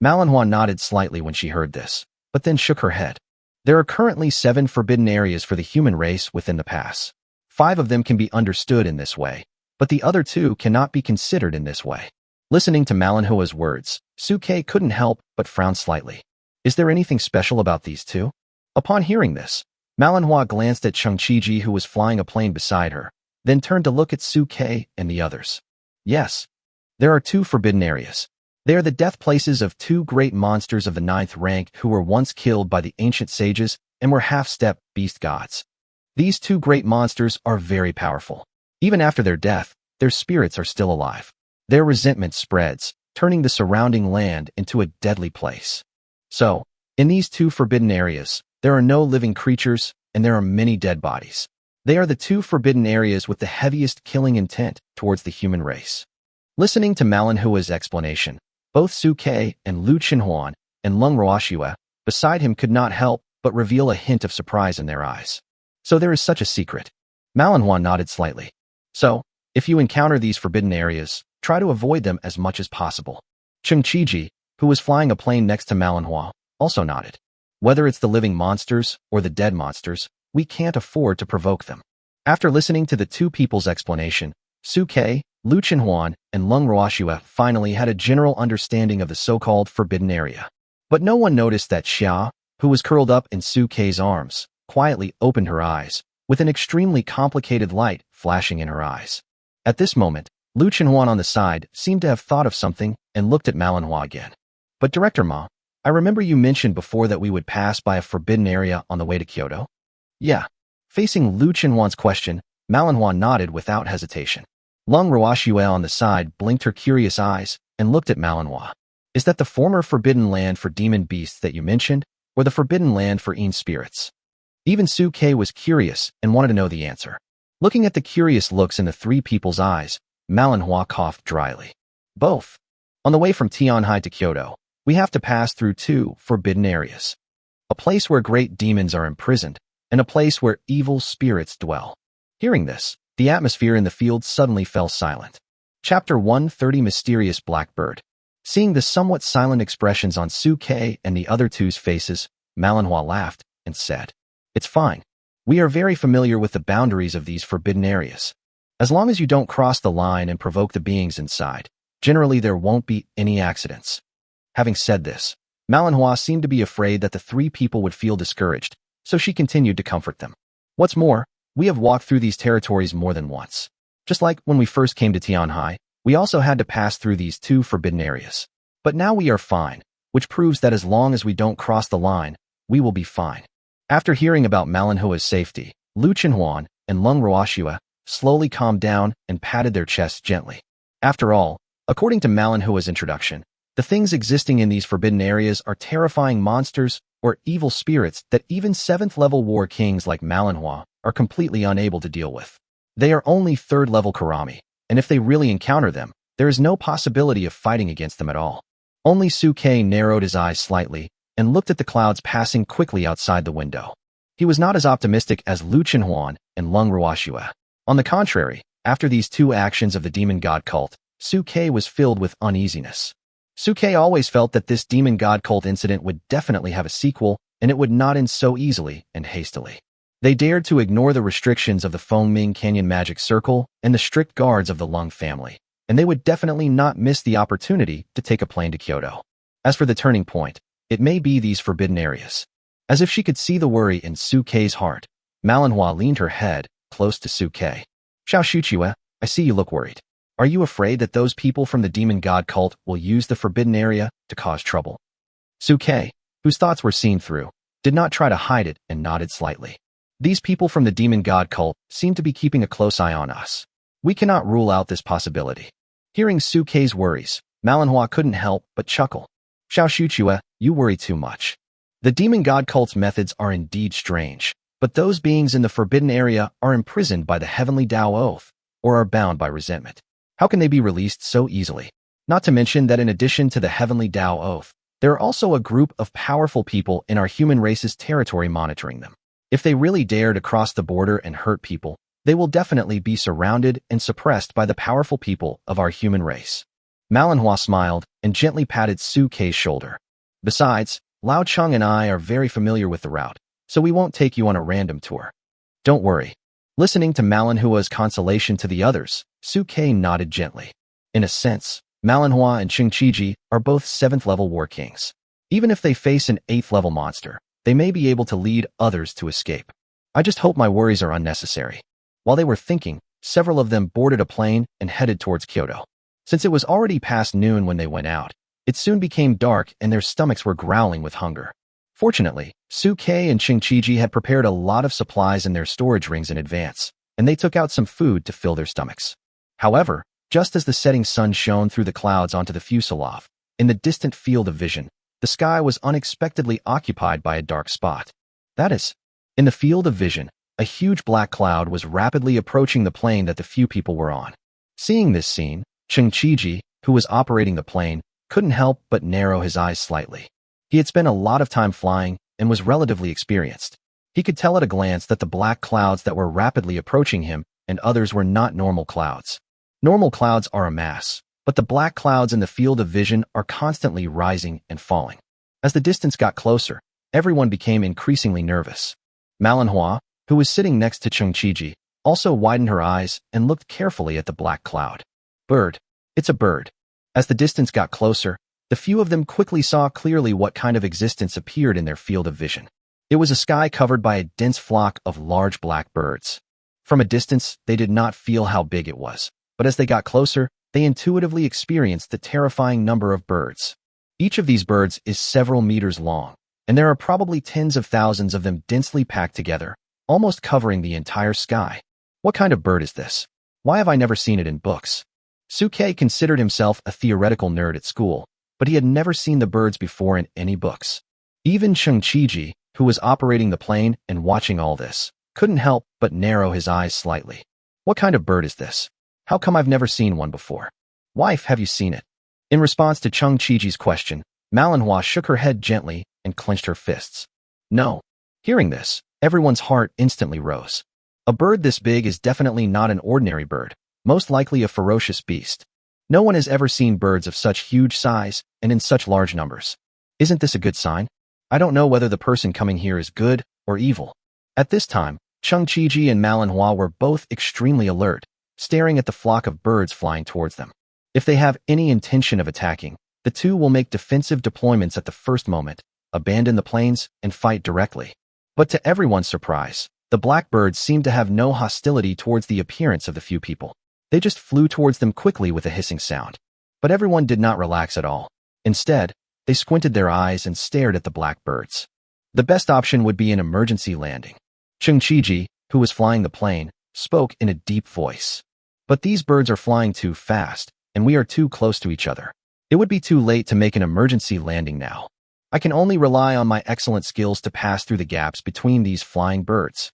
Manhwa nodded slightly when she heard this, but then shook her head. There are currently 7 forbidden areas for the human race within the pass. 5 of them can be understood in this way, but the other 2 cannot be considered in this way. Listening to Manhua's words, Su Ke couldn't help but frown slightly. Is there anything special about these 2? Upon hearing this, Manhwa glanced at Chengqiji, who was flying a plane beside her, then turned to look at Su Ke and the others. Yes, there are 2 forbidden areas. They are the death places of 2 great monsters of the 9th rank who were once killed by the ancient sages and were half-step beast gods. These 2 great monsters are very powerful. Even after their death, their spirits are still alive. Their resentment spreads, turning the surrounding land into a deadly place. So, in these 2 forbidden areas, there are no living creatures and there are many dead bodies. They are the 2 forbidden areas with the heaviest killing intent towards the human race. Listening to Manhua's explanation, both Su Ke and Lu Chenhuan and Lung Ruoxue beside him could not help but reveal a hint of surprise in their eyes. So there is such a secret. Manhwa nodded slightly. So, if you encounter these forbidden areas, try to avoid them as much as possible. Chengqiji, who was flying a plane next to Manhwa, also nodded. Whether it's the living monsters or the dead monsters, we can't afford to provoke them. After listening to the 2 people's explanation, Su Ke, Lu Chenhuan, and Lung Ruoxue finally had a general understanding of the so-called forbidden area. But no one noticed that Xia, who was curled up in Su Ke's arms, quietly opened her eyes, with an extremely complicated light flashing in her eyes. At this moment, Lu Chenhuan on the side seemed to have thought of something and looked at Manhwa again. But Director Ma, I remember you mentioned before that we would pass by a forbidden area on the way to Kyoto? Yeah. Facing Lu Chenhuan's question, Manhwa nodded without hesitation. Lung Ruoxue on the side blinked her curious eyes and looked at Manhwa. Is that the former forbidden land for demon beasts that you mentioned, or the forbidden land for Een spirits? Even Su Ke was curious and wanted to know the answer. Looking at the curious looks in the 3 people's eyes, Manhwa coughed dryly. Both. On the way from Tianhai to Kyoto, we have to pass through 2 forbidden areas. A place where great demons are imprisoned, and a place where evil spirits dwell. Hearing this, the atmosphere in the field suddenly fell silent. Chapter 130 Mysterious Blackbird. Seeing the somewhat silent expressions on Su Ke and the other 2's faces, Manhwa laughed and said, It's fine. We are very familiar with the boundaries of these forbidden areas. As long as you don't cross the line and provoke the beings inside, generally there won't be any accidents. Having said this, Manhwa seemed to be afraid that the 3 people would feel discouraged, so she continued to comfort them. What's more, we have walked through these territories more than once. Just like when we first came to Tianhai, we also had to pass through these 2 forbidden areas. But now we are fine, which proves that as long as we don't cross the line, we will be fine. After hearing about Manhua's safety, Lu Chenhuan and Lung Ruoxue slowly calmed down and patted their chests gently. After all, according to Manhua's introduction, the things existing in these forbidden areas are terrifying monsters or evil spirits that even 7th-level war kings like Manhwa are completely unable to deal with. They are only 3rd-level Karami, and if they really encounter them, there is no possibility of fighting against them at all. Only Su Ke narrowed his eyes slightly and looked at the clouds passing quickly outside the window. He was not as optimistic as Lu Chenhuan and Lung Ruoxue. On the contrary, after these 2 actions of the demon god cult, Su Ke was filled with uneasiness. Su Ke always felt that this demon god cult incident would definitely have a sequel, and it would not end so easily and hastily. They dared to ignore the restrictions of the Fengming Canyon Magic Circle and the strict guards of the Lung family, and they would definitely not miss the opportunity to take a plane to Kyoto. As for the turning point, it may be these forbidden areas. As if she could see the worry in Su Ke's heart, Manhwa leaned her head close to Su Ke. Xiao Shuchue, I see you look worried. Are you afraid that those people from the demon god cult will use the forbidden area to cause trouble? Su Ke, whose thoughts were seen through, did not try to hide it and nodded slightly. These people from the demon god cult seem to be keeping a close eye on us. We cannot rule out this possibility. Hearing Su Ke's worries, Manhwa couldn't help but chuckle. Xiao Shuchue, you worry too much. The demon god cult's methods are indeed strange, but those beings in the forbidden area are imprisoned by the heavenly Tao oath, or are bound by resentment. How can they be released so easily? Not to mention that in addition to the heavenly Tao oath, there are also a group of powerful people in our human race's territory monitoring them. If they really dare to cross the border and hurt people, they will definitely be surrounded and suppressed by the powerful people of our human race. Manhwa smiled and gently patted Su Kei's shoulder. Besides, Lao Chung and I are very familiar with the route, so we won't take you on a random tour. Don't worry. Listening to Manhwa's consolation to the others, Su Kei nodded gently. In a sense, Manhwa and Chingchiji are both 7th-level war kings. Even if they face an 8th-level monster, they may be able to lead others to escape. I just hope my worries are unnecessary. While they were thinking, several of them boarded a plane and headed towards Kyoto. Since it was already past noon when they went out, it soon became dark and their stomachs were growling with hunger. Fortunately, Su Kei and Chingchiji had prepared a lot of supplies in their storage rings in advance, and they took out some food to fill their stomachs. However, just as the setting sun shone through the clouds onto the fuselage, in the distant field of vision, the sky was unexpectedly occupied by a dark spot. That is, in the field of vision, a huge black cloud was rapidly approaching the plane that the few people were on. Seeing this scene, Chingchiji, who was operating the plane, couldn't help but narrow his eyes slightly. He had spent a lot of time flying and was relatively experienced. He could tell at a glance that the black clouds that were rapidly approaching him and others were not normal clouds. Normal clouds are a mass, but the black clouds in the field of vision are constantly rising and falling. As the distance got closer, everyone became increasingly nervous. Manhwa, who was sitting next to Chingchiji, also widened her eyes and looked carefully at the black cloud. Bird. It's a bird. As the distance got closer, the few of them quickly saw clearly what kind of existence appeared in their field of vision. It was a sky covered by a dense flock of large black birds. From a distance, they did not feel how big it was, but as they got closer, they intuitively experienced the terrifying number of birds. Each of these birds is several meters long, and there are probably tens of thousands of them densely packed together, almost covering the entire sky. What kind of bird is this? Why have I never seen it in books? Su Kei considered himself a theoretical nerd at school, but he had never seen the birds before in any books. Even Chingchiji, who was operating the plane and watching all this, couldn't help but narrow his eyes slightly. What kind of bird is this? How come I've never seen one before? Wife, have you seen it? In response to Chingchiji's question, Manhwa shook her head gently and clenched her fists. No. Hearing this, everyone's heart instantly rose. A bird this big is definitely not an ordinary bird, most likely a ferocious beast. No one has ever seen birds of such huge size and in such large numbers. Isn't this a good sign? I don't know whether the person coming here is good or evil. At this time, Chingchiji and Manhwa were both extremely alert, staring at the flock of birds flying towards them. If they have any intention of attacking, the two will make defensive deployments at the first moment, abandon the planes, and fight directly. But to everyone's surprise, the black birds seemed to have no hostility towards the appearance of the few people. They just flew towards them quickly with a hissing sound. But everyone did not relax at all. Instead, they squinted their eyes and stared at the black birds. The best option would be an emergency landing. Chingchiji, who was flying the plane, spoke in a deep voice. But these birds are flying too fast, and we are too close to each other. It would be too late to make an emergency landing now. I can only rely on my excellent skills to pass through the gaps between these flying birds.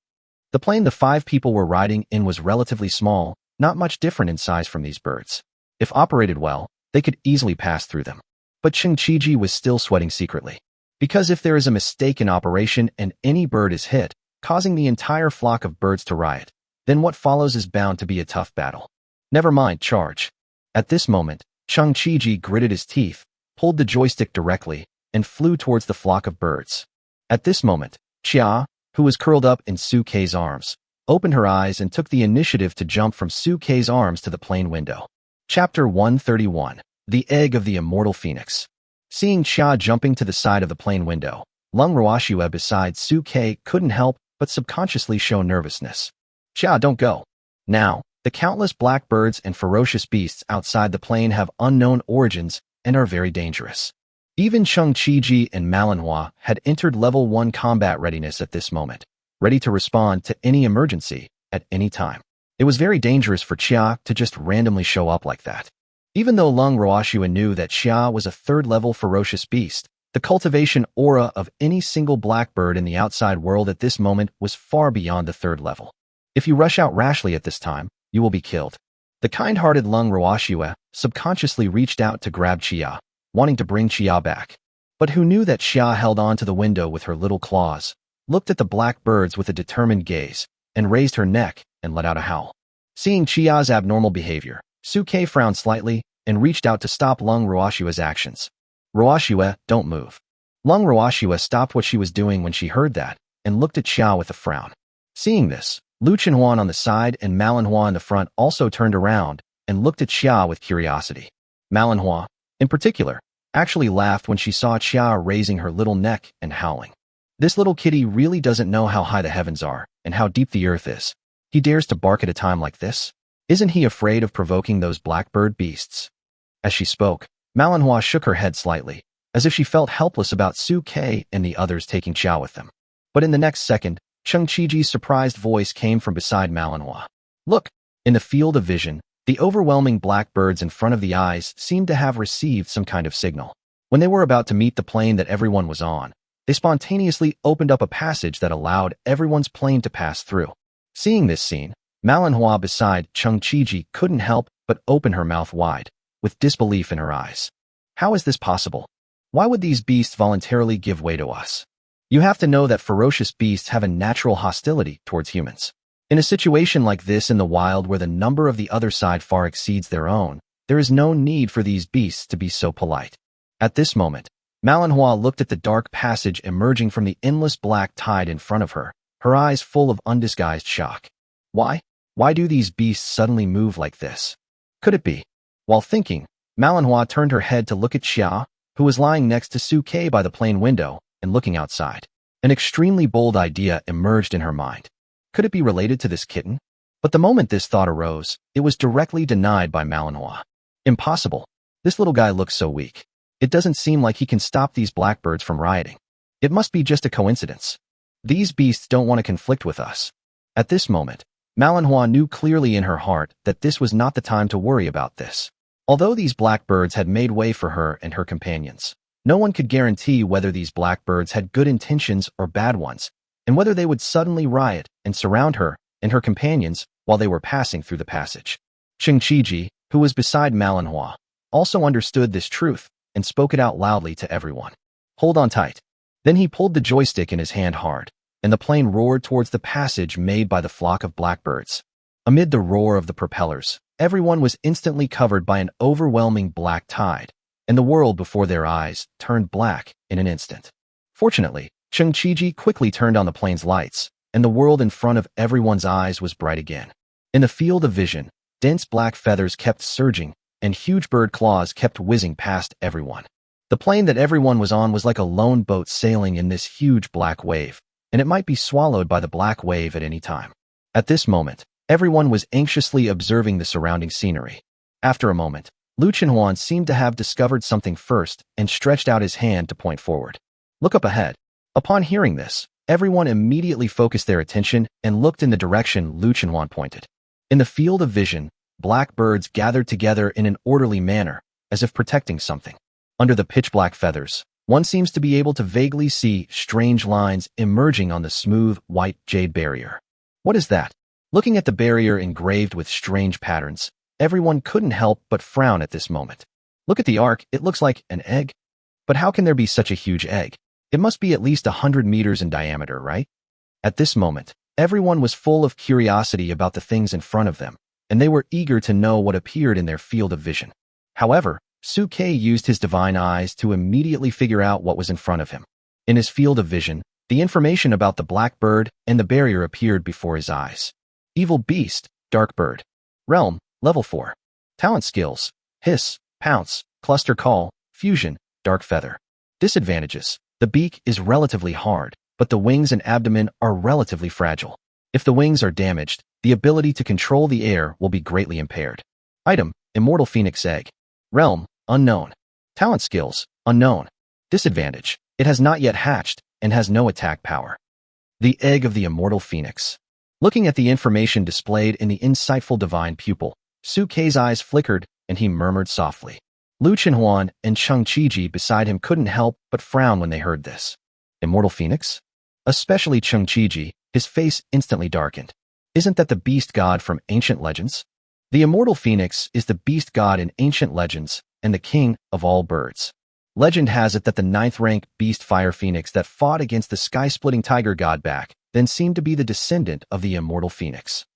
The plane the 5 people were riding in was relatively small, not much different in size from these birds. If operated well, they could easily pass through them. But Chingchiji was still sweating secretly. Because if there is a mistake in operation and any bird is hit, causing the entire flock of birds to riot, then what follows is bound to be a tough battle. Never mind, charge. At this moment, Chingchiji gritted his teeth, pulled the joystick directly, and flew towards the flock of birds. At this moment, Chia, who was curled up in Su Kei's arms, opened her eyes and took the initiative to jump from Su Kei's arms to the plane window. Chapter 131. The Egg of the Immortal Phoenix. Seeing Chia jumping to the side of the plane window, Lung Ruoxue beside Su Kei couldn't help but subconsciously show nervousness. Chia, don't go. Now, the countless black birds and ferocious beasts outside the plane have unknown origins and are very dangerous. Even Chingchiji and Manhwa had entered level 1 combat readiness at this moment, ready to respond to any emergency at any time. It was very dangerous for Chia to just randomly show up like that. Even though Lung Ruoxue knew that Chia was a 3rd-level ferocious beast, the cultivation aura of any single blackbird in the outside world at this moment was far beyond the 3rd level. If you rush out rashly at this time, you will be killed. The kind-hearted Lung Ruashua subconsciously reached out to grab Xia, wanting to bring Xia back. But who knew that Xia held on to the window with her little claws, looked at the black birds with a determined gaze, and raised her neck and let out a howl. Seeing Xia's abnormal behavior, Suke frowned slightly and reached out to stop Lung Ruashua's actions. Ruashua, don't move. Lung Ruashua stopped what she was doing when she heard that, and looked at Xia with a frown. Seeing this, Lu Chenhuan on the side and Manhwa in the front also turned around and looked at Xia with curiosity. Manhwa, in particular, actually laughed when she saw Xia raising her little neck and howling. This little kitty really doesn't know how high the heavens are and how deep the earth is. He dares to bark at a time like this? Isn't he afraid of provoking those blackbird beasts? As she spoke, Manhwa shook her head slightly, as if she felt helpless about Suke and the others taking Xia with them. But in the next second, Cheng Chiji's surprised voice came from beside Manhwa. Look! In the field of vision, the overwhelming blackbirds in front of the eyes seemed to have received some kind of signal. When they were about to meet the plane that everyone was on, they spontaneously opened up a passage that allowed everyone's plane to pass through. Seeing this scene, Manhwa beside Cheng Chiji couldn't help but open her mouth wide, with disbelief in her eyes. How is this possible? Why would these beasts voluntarily give way to us? You have to know that ferocious beasts have a natural hostility towards humans. In a situation like this in the wild where the number of the other side far exceeds their own, there is no need for these beasts to be so polite. At this moment, Manhwa looked at the dark passage emerging from the endless black tide in front of her, her eyes full of undisguised shock. Why? Why do these beasts suddenly move like this? Could it be? While thinking, Manhwa turned her head to look at Xia, who was lying next to Suke by the plane window and looking outside. An extremely bold idea emerged in her mind. Could it be related to this kitten? But the moment this thought arose, it was directly denied by Manhwa. Impossible. This little guy looks so weak. It doesn't seem like he can stop these blackbirds from rioting. It must be just a coincidence. These beasts don't want to conflict with us. At this moment, Manhwa knew clearly in her heart that this was not the time to worry about this. Although these blackbirds had made way for her and her companions, no one could guarantee whether these blackbirds had good intentions or bad ones, and whether they would suddenly riot and surround her and her companions while they were passing through the passage. Cheng Chiji, who was beside Manhwa, also understood this truth and spoke it out loudly to everyone. Hold on tight. Then he pulled the joystick in his hand hard, and the plane roared towards the passage made by the flock of blackbirds. Amid the roar of the propellers, everyone was instantly covered by an overwhelming black tide, and the world before their eyes turned black in an instant. Fortunately, Cheng Chiji quickly turned on the plane's lights, and the world in front of everyone's eyes was bright again. In the field of vision, dense black feathers kept surging, and huge bird claws kept whizzing past everyone. The plane that everyone was on was like a lone boat sailing in this huge black wave, and it might be swallowed by the black wave at any time. At this moment, everyone was anxiously observing the surrounding scenery. After a moment, Lu Chenhuan seemed to have discovered something first and stretched out his hand to point forward. Look up ahead. Upon hearing this, everyone immediately focused their attention and looked in the direction Lu Chenhuan pointed. In the field of vision, black birds gathered together in an orderly manner, as if protecting something. Under the pitch-black feathers, one seems to be able to vaguely see strange lines emerging on the smooth, white jade barrier. What is that? Looking at the barrier engraved with strange patterns, everyone couldn't help but frown at this moment. Look at the arc, it looks like an egg. But how can there be such a huge egg? It must be at least 100 meters in diameter, right? At this moment, everyone was full of curiosity about the things in front of them, and they were eager to know what appeared in their field of vision. However, Suke used his divine eyes to immediately figure out what was in front of him. In his field of vision, the information about the black bird and the barrier appeared before his eyes. Evil beast, dark bird. Realm, level 4. Talent skills, hiss, pounce, cluster call, fusion, dark feather. Disadvantages. The beak is relatively hard, but the wings and abdomen are relatively fragile. If the wings are damaged, the ability to control the air will be greatly impaired. Item, immortal phoenix egg. Realm, unknown. Talent skills, unknown. Disadvantage, it has not yet hatched and has no attack power. The egg of the immortal phoenix. Looking at the information displayed in the insightful divine pupil, Suke's eyes flickered and he murmured softly. Lu Chenhuan and Cheng Chiji beside him couldn't help but frown when they heard this. Immortal phoenix? Especially Cheng Chiji, his face instantly darkened. Isn't that the beast god from ancient legends? The immortal phoenix is the beast god in ancient legends and the king of all birds. Legend has it that the ninth-rank beast fire phoenix that fought against the sky-splitting tiger god back then seemed to be the descendant of the immortal phoenix.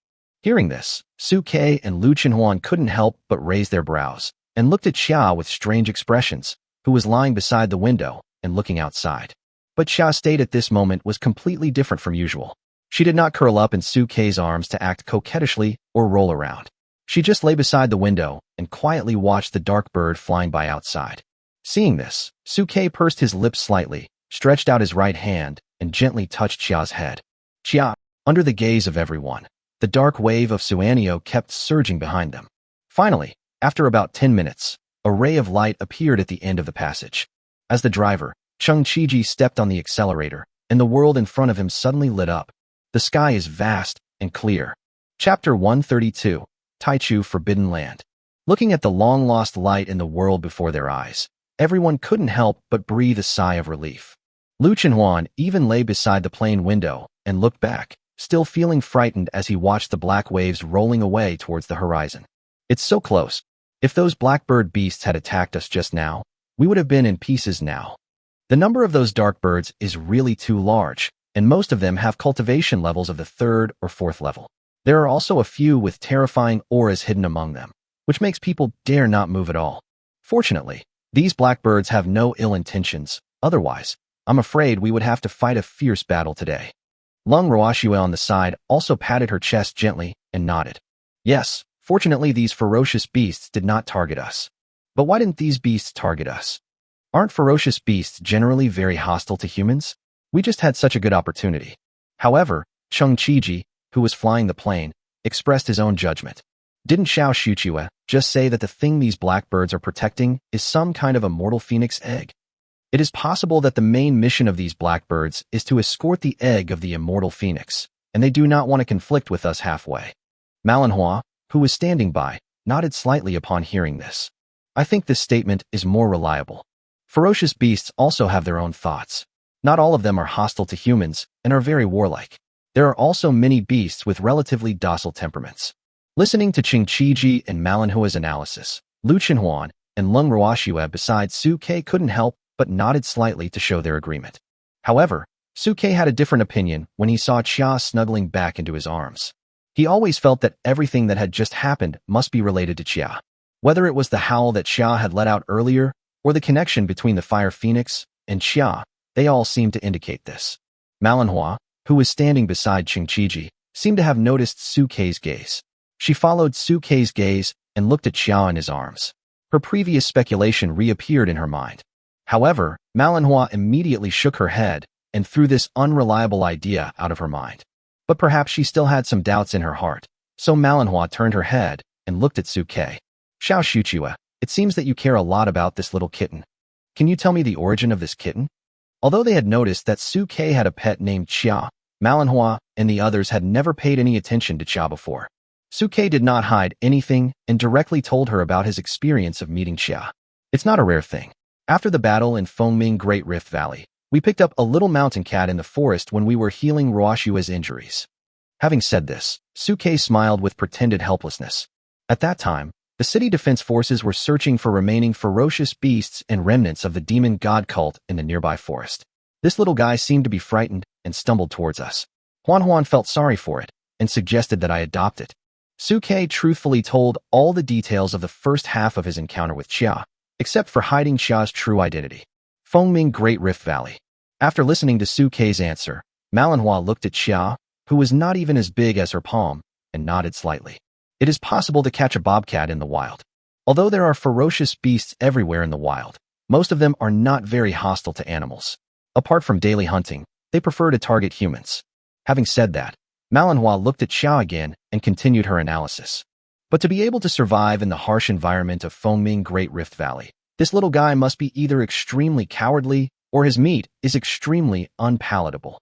Hearing this, Suke and Lu Chenhuan couldn't help but raise their brows and looked at Xia with strange expressions, who was lying beside the window and looking outside. But Xia's state at this moment was completely different from usual. She did not curl up in Suke's arms to act coquettishly or roll around. She just lay beside the window and quietly watched the dark bird flying by outside. Seeing this, Suke pursed his lips slightly, stretched out his right hand, and gently touched Xia's head. Xia, under the gaze of everyone, the dark wave of Suanio kept surging behind them. Finally, after about 10 minutes, a ray of light appeared at the end of the passage. As the driver, Cheng Qiji stepped on the accelerator, and the world in front of him suddenly lit up. The sky is vast and clear. Chapter 132, Taichu Forbidden Land. Looking at the long-lost light in the world before their eyes, everyone couldn't help but breathe a sigh of relief. Lu Chenhuan even lay beside the plane window and looked back, still feeling frightened as he watched the black waves rolling away towards the horizon. It's so close. If those blackbird beasts had attacked us just now, we would have been in pieces now. The number of those dark birds is really too large, and most of them have cultivation levels of the 3rd or 4th level. There are also a few with terrifying auras hidden among them, which makes people dare not move at all. Fortunately, these blackbirds have no ill intentions, otherwise, I'm afraid we would have to fight a fierce battle today. Lung Roashue on the side also patted her chest gently and nodded. Yes, fortunately these ferocious beasts did not target us. But why didn't these beasts target us? Aren't ferocious beasts generally very hostile to humans? We just had such a good opportunity. However, Cheng Qiji, who was flying the plane, expressed his own judgment. Didn't Xiao Shuchue just say that the thing these blackbirds are protecting is some kind of immortal phoenix egg? It is possible that the main mission of these blackbirds is to escort the egg of the immortal phoenix, and they do not want to conflict with us halfway. Manhwa, who was standing by, nodded slightly upon hearing this. I think this statement is more reliable. Ferocious beasts also have their own thoughts. Not all of them are hostile to humans and are very warlike. There are also many beasts with relatively docile temperaments. Listening to Cheng Qiji and Manhua's analysis, Lu Chenhuan and Lung Roashue besides Suke couldn't help but nodded slightly to show their agreement. However, Suke had a different opinion when he saw Xia snuggling back into his arms. He always felt that everything that had just happened must be related to Xia. Whether it was the howl that Xia had let out earlier or the connection between the fire phoenix and Xia, they all seemed to indicate this. Manhwa, who was standing beside Cheng Qiji, seemed to have noticed Suke's gaze. She followed Suke's gaze and looked at Xia in his arms. Her previous speculation reappeared in her mind. However, Manhwa immediately shook her head and threw this unreliable idea out of her mind. But perhaps she still had some doubts in her heart, so Manhwa turned her head and looked at Suke. Xiao Shuchue, it seems that you care a lot about this little kitten. Can you tell me the origin of this kitten? Although they had noticed that Suke had a pet named Xia, Manhwa and the others had never paid any attention to Xia before. Suke did not hide anything and directly told her about his experience of meeting Xia. It's not a rare thing. After the battle in Fengming Great Rift Valley, we picked up a little mountain cat in the forest when we were healing Roashue's injuries. Having said this, Suke smiled with pretended helplessness. At that time, the city defense forces were searching for remaining ferocious beasts and remnants of the demon god cult in the nearby forest. This little guy seemed to be frightened and stumbled towards us. Huan felt sorry for it and suggested that I adopt it. Suke truthfully told all the details of the first half of his encounter with Xia, except for hiding Xia's true identity. Fengming Great Rift Valley. After listening to Suke's answer, Manhwa looked at Xia, who was not even as big as her palm, and nodded slightly. It is possible to catch a bobcat in the wild. Although there are ferocious beasts everywhere in the wild, most of them are not very hostile to animals. Apart from daily hunting, they prefer to target humans. Having said that, Manhwa looked at Xia again and continued her analysis. But to be able to survive in the harsh environment of Fengming Great Rift Valley, this little guy must be either extremely cowardly or his meat is extremely unpalatable.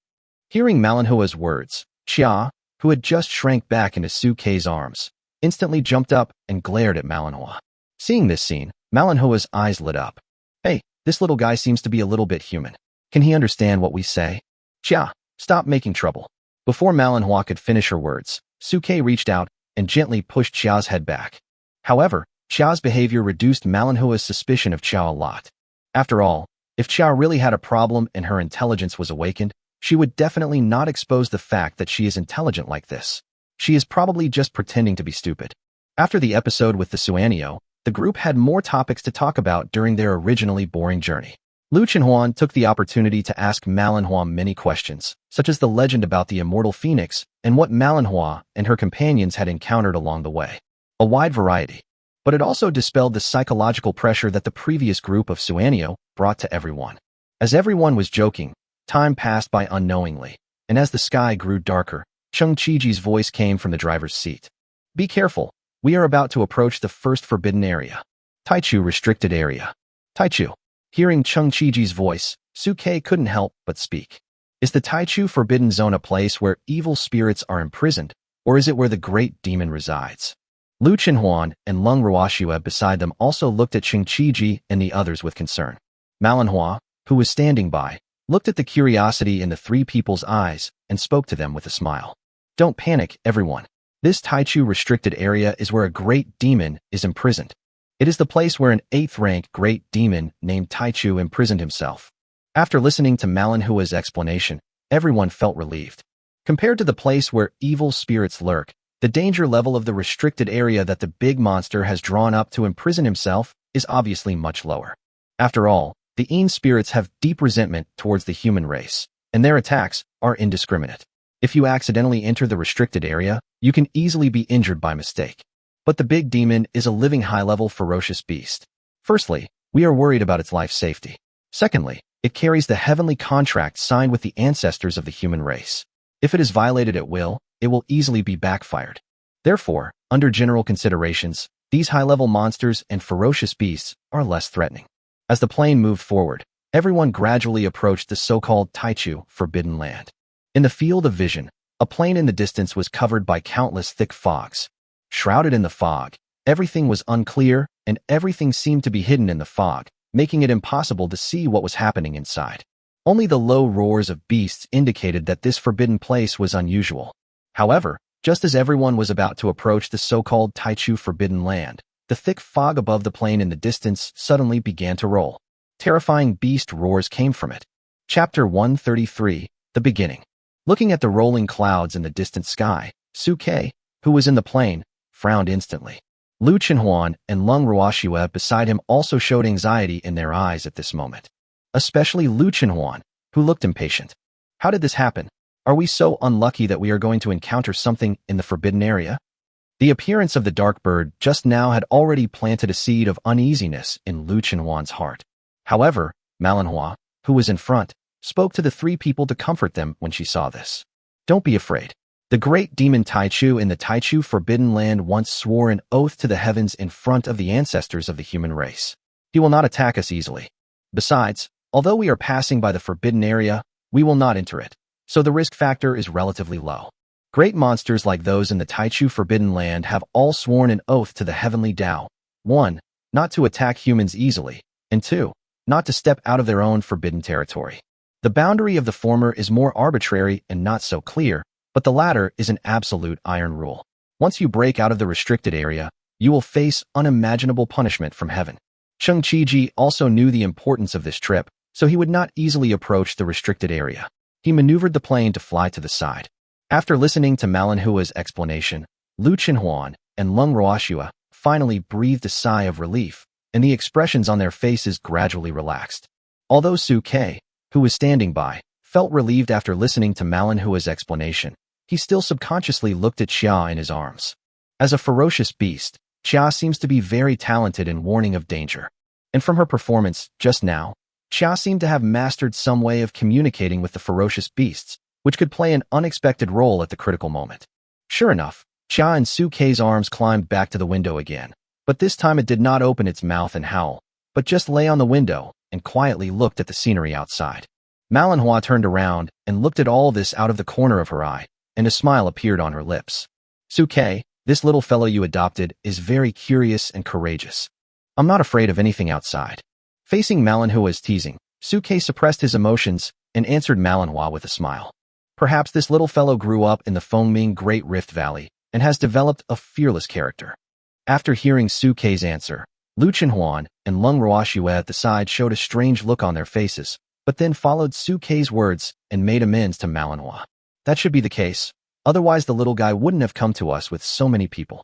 Hearing Manhua's words, Xia, who had just shrank back into Suke's arms, instantly jumped up and glared at Manhwa. Seeing this scene, Manhua's eyes lit up. Hey, this little guy seems to be a little bit human. Can he understand what we say? Xia, stop making trouble. Before Manhwa could finish her words, Suke reached out and gently pushed Xiao's head back. However, Xiao's behavior reduced Manhua's suspicion of Xiao a lot. After all, if Xiao really had a problem and her intelligence was awakened, she would definitely not expose the fact that she is intelligent like this. She is probably just pretending to be stupid. After the episode with the Suanio, the group had more topics to talk about during their originally boring journey. Lu Chenhuan took the opportunity to ask Manhwa many questions, such as the legend about the immortal phoenix and what Manhwa and her companions had encountered along the way. A wide variety. But it also dispelled the psychological pressure that the previous group of Suanio brought to everyone. As everyone was joking, time passed by unknowingly, and as the sky grew darker, Cheng Qiji's voice came from the driver's seat. Be careful, we are about to approach the first forbidden area. Taichu restricted area. Taichu. Hearing Cheng Qiji's voice, Suke couldn't help but speak. Is the Taichu forbidden zone a place where evil spirits are imprisoned, or is it where the great demon resides? Lu Chenhuan and Lung Ruoxue beside them also looked at Cheng Qiji and the others with concern. Manhwa, who was standing by, looked at the curiosity in the three people's eyes and spoke to them with a smile. Don't panic, everyone. This Taichu restricted area is where a great demon is imprisoned. It is the place where an 8th-rank great demon named Taichu imprisoned himself. After listening to Manhua's explanation, everyone felt relieved. Compared to the place where evil spirits lurk, the danger level of the restricted area that the big monster has drawn up to imprison himself is obviously much lower. After all, the Een spirits have deep resentment towards the human race, and their attacks are indiscriminate. If you accidentally enter the restricted area, you can easily be injured by mistake. But the big demon is a living high-level ferocious beast. Firstly, we are worried about its life safety. Secondly, it carries the heavenly contract signed with the ancestors of the human race. If it is violated at will, it will easily be backfired. Therefore, under general considerations, these high-level monsters and ferocious beasts are less threatening. As the plane moved forward, everyone gradually approached the so-called Taichu forbidden land. In the field of vision, a plane in the distance was covered by countless thick fogs. Shrouded in the fog, everything was unclear and everything seemed to be hidden in the fog, making it impossible to see what was happening inside. Only the low roars of beasts indicated that this forbidden place was unusual. However, just as everyone was about to approach the so-called Taichu forbidden land, the thick fog above the plane in the distance suddenly began to roll. Terrifying beast roars came from it. Chapter 133, The Beginning. Looking at the rolling clouds in the distant sky, Suke, who was in the plane, frowned instantly. Lu Chenhuan and Lung Ruoxue beside him also showed anxiety in their eyes at this moment. Especially Lu Chenhuan, who looked impatient. How did this happen? Are we so unlucky that we are going to encounter something in the forbidden area? The appearance of the dark bird just now had already planted a seed of uneasiness in Lu Chenhuan's heart. However, Manhwa, who was in front, spoke to the three people to comfort them when she saw this. Don't be afraid. The great demon Taichu in the Taichu forbidden land once swore an oath to the heavens in front of the ancestors of the human race. He will not attack us easily. Besides, although we are passing by the forbidden area, we will not enter it, so the risk factor is relatively low. Great monsters like those in the Taichu forbidden land have all sworn an oath to the heavenly Tao. 1. Not to attack humans easily, and 2. Not to step out of their own forbidden territory. The boundary of the former is more arbitrary and not so clear, but the latter is an absolute iron rule. Once you break out of the restricted area, you will face unimaginable punishment from heaven. Cheng Qiji also knew the importance of this trip, so he would not easily approach the restricted area. He maneuvered the plane to fly to the side. After listening to Manhua's explanation, Lu Chenhuan and Lung Ruoxue finally breathed a sigh of relief, and the expressions on their faces gradually relaxed. Although Suke, who was standing by, felt relieved after listening to Manhua's explanation, he still subconsciously looked at Xia in his arms. As a ferocious beast, Xia seems to be very talented in warning of danger. And from her performance just now, Xia seemed to have mastered some way of communicating with the ferocious beasts, which could play an unexpected role at the critical moment. Sure enough, Xia and Suke's arms climbed back to the window again, but this time it did not open its mouth and howl, but just lay on the window and quietly looked at the scenery outside. Manhwa turned around and looked at all this out of the corner of her eye, and a smile appeared on her lips. Suke, this little fellow you adopted is very curious and courageous. I'm not afraid of anything outside. Facing Manhua's teasing, Suke suppressed his emotions and answered Manhwa with a smile. Perhaps this little fellow grew up in the Fengming Great Rift Valley and has developed a fearless character. After hearing Su Kei's answer, Lu Chenhuan and Lung Ruoxue at the side showed a strange look on their faces, but then followed Su Kei's words and made amends to manhwa. That should be the case, otherwise the little guy wouldn't have come to us with so many people.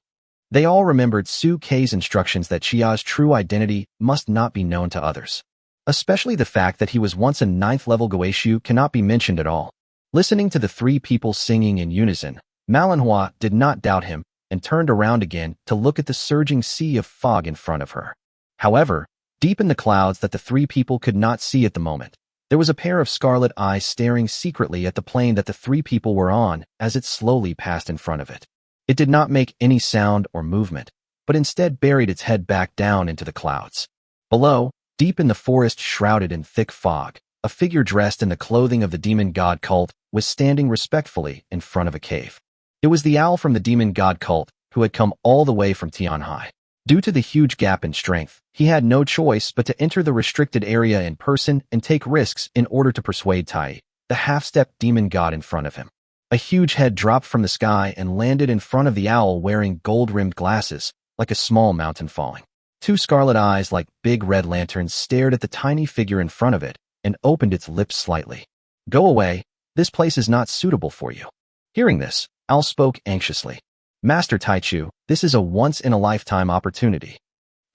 They all remembered Su Kei's instructions that Chia's true identity must not be known to others. Especially the fact that he was once a 9th-level Goeishu cannot be mentioned at all. Listening to the three people singing in unison, Manhwa did not doubt him and turned around again to look at the surging sea of fog in front of her. However, deep in the clouds that the three people could not see at the moment, there was a pair of scarlet eyes staring secretly at the plane that the three people were on as it slowly passed in front of it. It did not make any sound or movement, but instead buried its head back down into the clouds. Below, deep in the forest shrouded in thick fog, a figure dressed in the clothing of the demon god cult was standing respectfully in front of a cave. It was the owl from the demon god cult who had come all the way from Tianhai. Due to the huge gap in strength, he had no choice but to enter the restricted area in person and take risks in order to persuade Tai, the half-step demon god in front of him. A huge head dropped from the sky and landed in front of the owl wearing gold-rimmed glasses, like a small mountain falling. Two scarlet eyes like big red lanterns stared at the tiny figure in front of it and opened its lips slightly. "Go away, this place is not suitable for you." Hearing this, Owl spoke anxiously. "Master Taichu, this is a once-in-a-lifetime opportunity.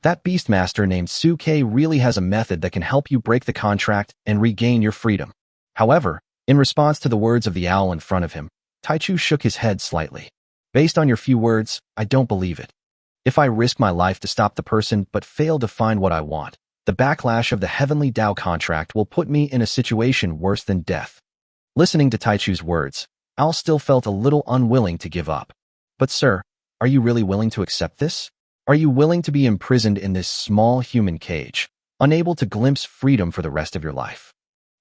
That beastmaster named Su Kei really has a method that can help you break the contract and regain your freedom." However, in response to the words of the owl in front of him, Taichu shook his head slightly. "Based on your few words, I don't believe it. If I risk my life to stop the person but fail to find what I want, the backlash of the heavenly Tao contract will put me in a situation worse than death." Listening to Taichu's words, Owl still felt a little unwilling to give up. "But sir, are you really willing to accept this? Are you willing to be imprisoned in this small human cage, unable to glimpse freedom for the rest of your life?"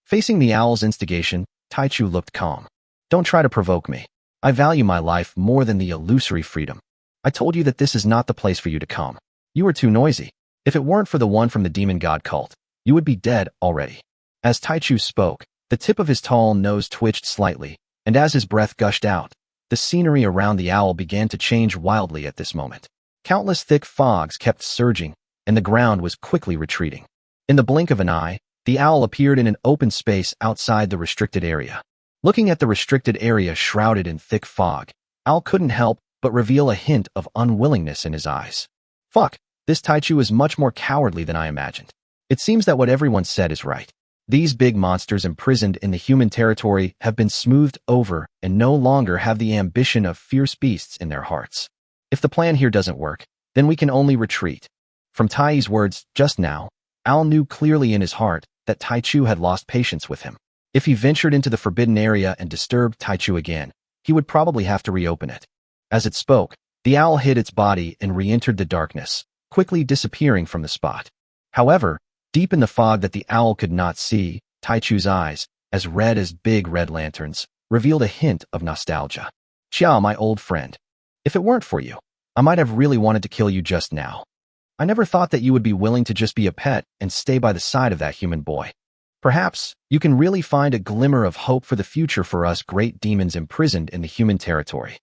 Facing the owl's instigation, Taichu looked calm. "Don't try to provoke me. I value my life more than the illusory freedom. I told you that this is not the place for you to come. You are too noisy. If it weren't for the one from the demon god cult, you would be dead already." As Taichu spoke, the tip of his tall nose twitched slightly, and as his breath gushed out, the scenery around the owl began to change wildly at this moment. Countless thick fogs kept surging, and the ground was quickly retreating. In the blink of an eye, the owl appeared in an open space outside the restricted area. Looking at the restricted area shrouded in thick fog, Owl couldn't help but reveal a hint of unwillingness in his eyes. "Fuck, this Taichu is much more cowardly than I imagined. It seems that what everyone said is right. These big monsters imprisoned in the human territory have been smoothed over and no longer have the ambition of fierce beasts in their hearts. If the plan here doesn't work, then we can only retreat." From Tai's words just now, Owl knew clearly in his heart that Taichu had lost patience with him. If he ventured into the forbidden area and disturbed Taichu again, he would probably have to reopen it. As it spoke, the owl hid its body and re-entered the darkness, quickly disappearing from the spot. However, deep in the fog that the owl could not see, Taichu's eyes, as red as big red lanterns, revealed a hint of nostalgia. "Xia, my old friend. If it weren't for you, I might have really wanted to kill you just now. I never thought that you would be willing to just be a pet and stay by the side of that human boy. Perhaps you can really find a glimmer of hope for the future for us great demons imprisoned in the human territory."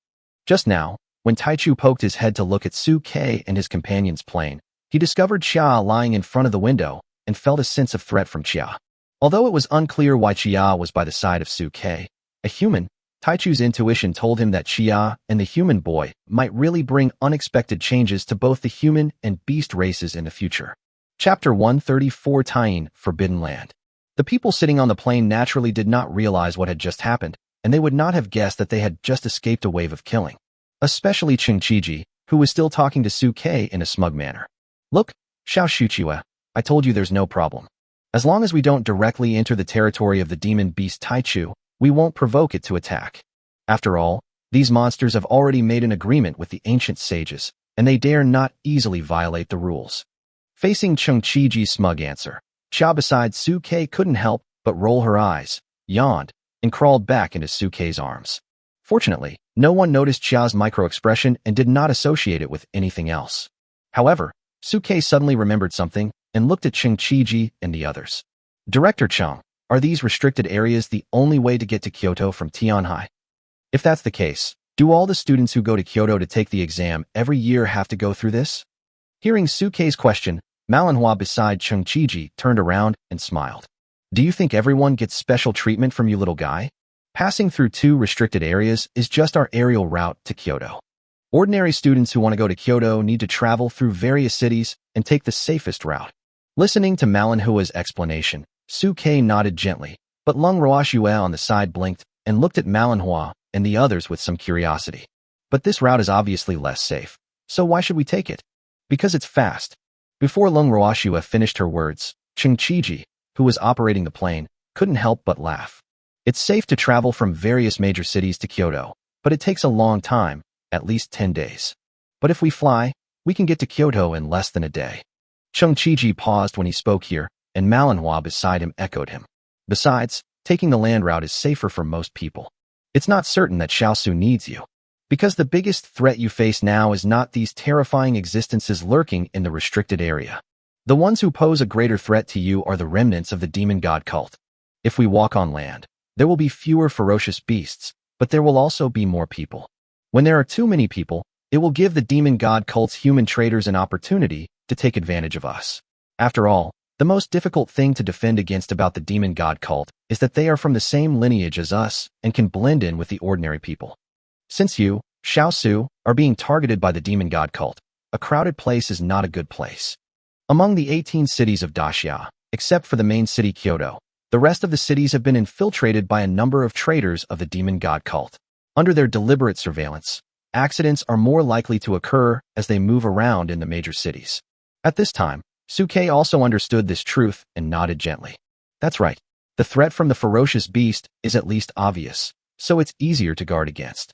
Just now, when Taichu poked his head to look at Su Kei and his companion's plane, he discovered Xia lying in front of the window and felt a sense of threat from Xia. Although it was unclear why Xia was by the side of Su Kei, a human, Taichu's intuition told him that Xia and the human boy might really bring unexpected changes to both the human and beast races in the future. Chapter 134 Tying Forbidden Land. The people sitting on the plane naturally did not realize what had just happened, and they would not have guessed that they had just escaped a wave of killing. Especially Cheng Qiji, who was still talking to Su Kei in a smug manner. "Look, Xiao Shuqiwa, I told you there's no problem. As long as we don't directly enter the territory of the demon beast Taichu, we won't provoke it to attack. After all, these monsters have already made an agreement with the ancient sages, and they dare not easily violate the rules." Facing Cheng Qiji's smug answer, Xia beside Su Kei couldn't help but roll her eyes, yawned, and crawled back into Su Kei's arms. Fortunately, no one noticed Xia's micro-expression and did not associate it with anything else. However, Su Kei suddenly remembered something and looked at Cheng Qiji and the others. "Director Cheng, Are these restricted areas the only way to get to Kyoto from Tianhai? If that's the case, do all the students who go to Kyoto to take the exam every year have to go through this? Hearing Suke's question, Manhwa beside Chung Chiji turned around and smiled. Do you think everyone gets special treatment from you, little guy? Passing through 2 restricted areas is just our aerial route to Kyoto. Ordinary students who want to go to Kyoto need to travel through various cities and take the safest route. Listening to Manhwa's explanation, Suke nodded gently, but Lung Roashue on the side blinked and looked at Manhwa and the others with some curiosity. But this route is obviously less safe, so why should we take it? Because it's fast. Before Lung Roashue finished her words, Chung Chiji, who was operating the plane, couldn't help but laugh. It's safe to travel from various major cities to Kyoto, but it takes a long time, at least 10 days. But if we fly, we can get to Kyoto in less than a day. Chung Chiji paused when he spoke here, and Manhwa beside him echoed him. Besides, taking the land route is safer for most people. It's not certain that Xiaosu needs you. Because the biggest threat you face now is not these terrifying existences lurking in the restricted area. The ones who pose a greater threat to you are the remnants of the demon god cult. If we walk on land, there will be fewer ferocious beasts, but there will also be more people. When there are too many people, it will give the demon god cult's human traders an opportunity to take advantage of us. After all, the most difficult thing to defend against about the demon god cult is that they are from the same lineage as us and can blend in with the ordinary people. Since you, Xiaosu, are being targeted by the demon god cult, a crowded place is not a good place. Among the 18 cities of Daxia, except for the main city Kyoto, the rest of the cities have been infiltrated by a number of traders of the demon god cult. Under their deliberate surveillance, accidents are more likely to occur as they move around in the major cities. At this time, Suke also understood this truth and nodded gently. That's right. The threat from the ferocious beast is at least obvious, so it's easier to guard against.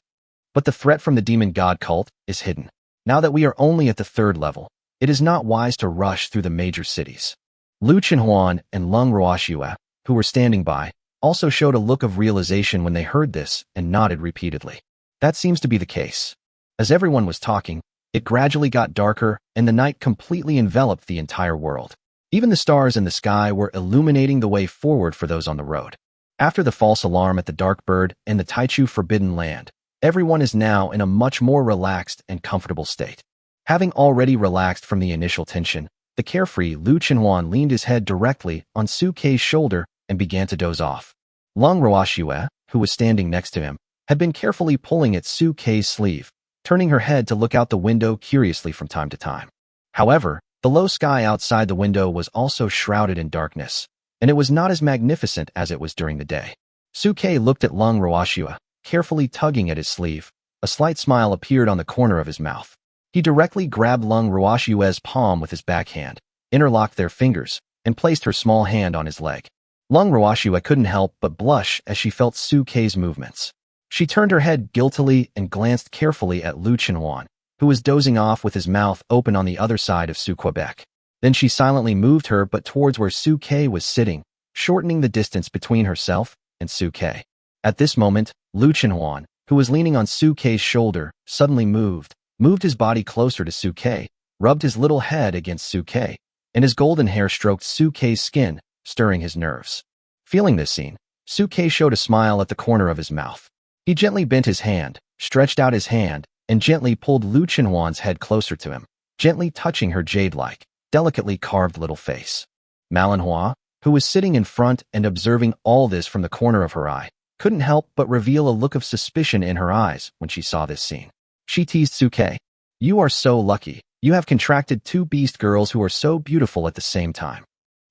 But the threat from the demon god cult is hidden. Now that we are only at the 3rd level, it is not wise to rush through the major cities. Lu Chenhuan and Lung Roashue, who were standing by, also showed a look of realization when they heard this and nodded repeatedly. That seems to be the case. As everyone was talking, it gradually got darker and the night completely enveloped the entire world. Even the stars in the sky were illuminating the way forward for those on the road. After the false alarm at the Dark Bird and the Taichu Forbidden Land, everyone is now in a much more relaxed and comfortable state. Having already relaxed from the initial tension, the carefree Lu Chenhuan leaned his head directly on Suke's shoulder and began to doze off. Lung Roashue, who was standing next to him, had been carefully pulling at Suke's sleeve, turning her head to look out the window curiously from time to time. However, the low sky outside the window was also shrouded in darkness, and it was not as magnificent as it was during the day. Suke looked at Lung Roashue, carefully tugging at his sleeve. A slight smile appeared on the corner of his mouth. He directly grabbed Lung Roashue's palm with his backhand, interlocked their fingers, and placed her small hand on his leg. Lung Roashue couldn't help but blush as she felt Suke's movements. She turned her head guiltily and glanced carefully at Lu Chenhuan, who was dozing off with his mouth open on the other side of Suquebec. Then she silently moved her butt towards where Suke was sitting, shortening the distance between herself and Suke. At this moment, Lu Chenhuan, who was leaning on Suke's shoulder, suddenly moved his body closer to Suke, rubbed his little head against Suke, and his golden hair stroked Suke's skin, stirring his nerves. Feeling this scene, Suke showed a smile at the corner of his mouth. He gently bent his hand, stretched out his hand, and gently pulled Lu Chenhuan's head closer to him, gently touching her jade-like, delicately carved little face. Manhwa, who was sitting in front and observing all this from the corner of her eye, couldn't help but reveal a look of suspicion in her eyes when she saw this scene. She teased Suke. You are so lucky. You have contracted 2 beast girls who are so beautiful at the same time.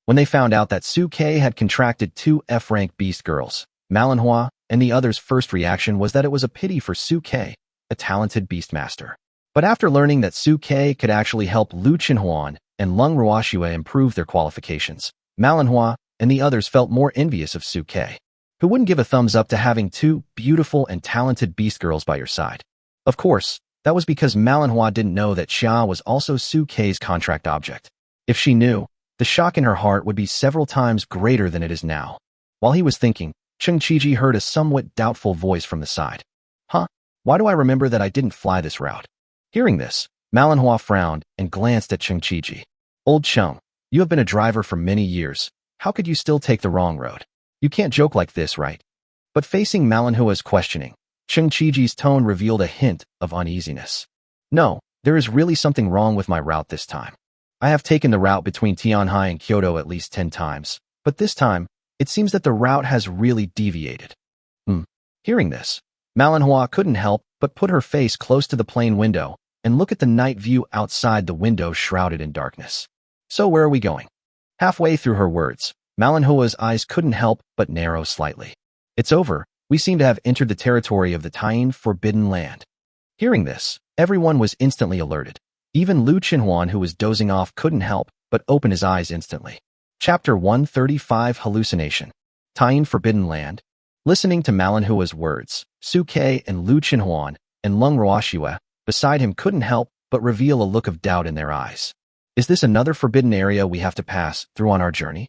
When they found out that Suke had contracted 2 F-rank beast girls, Manhwa and the others' first reaction was that it was a pity for Suke, a talented beastmaster. But after learning that Suke could actually help Lu Chenhuan and Lung Roashue improve their qualifications, Manhwa and the others felt more envious of Suke. Who wouldn't give a thumbs up to having 2 beautiful and talented beast girls by your side? Of course, that was because Manhwa didn't know that Xia was also Suke's contract object. If she knew, the shock in her heart would be several times greater than it is now. While he was thinking, Chung Chiji heard a somewhat doubtful voice from the side. Huh? Why do I remember that I didn't fly this route? Hearing this, Manhwa frowned and glanced at Chung Chiji. Old Chung, you have been a driver for many years. How could you still take the wrong road? You can't joke like this, right? But facing Malinhua's questioning, Cheng Chiji's tone revealed a hint of uneasiness. No, there is really something wrong with my route this time. I have taken the route between Tianhai and Kyoto at least 10 times, but this time, it seems that the route has really deviated. Hearing this, Malinhua couldn't help but put her face close to the plane window and look at the night view outside the window shrouded in darkness. So where are we going? Halfway through her words, Malinhua's eyes couldn't help but narrow slightly. It's over. We seem to have entered the territory of the Taiyin Forbidden Land. Hearing this, everyone was instantly alerted. Even Lu Qinhuan, who was dozing off, couldn't help but open his eyes instantly. Chapter 135 Hallucination. Taiyin Forbidden Land. Listening to Malinhua's words, Su Ke and Lu Qinhuan and Lung Ruoxue beside him couldn't help but reveal a look of doubt in their eyes. Is this another forbidden area we have to pass through on our journey?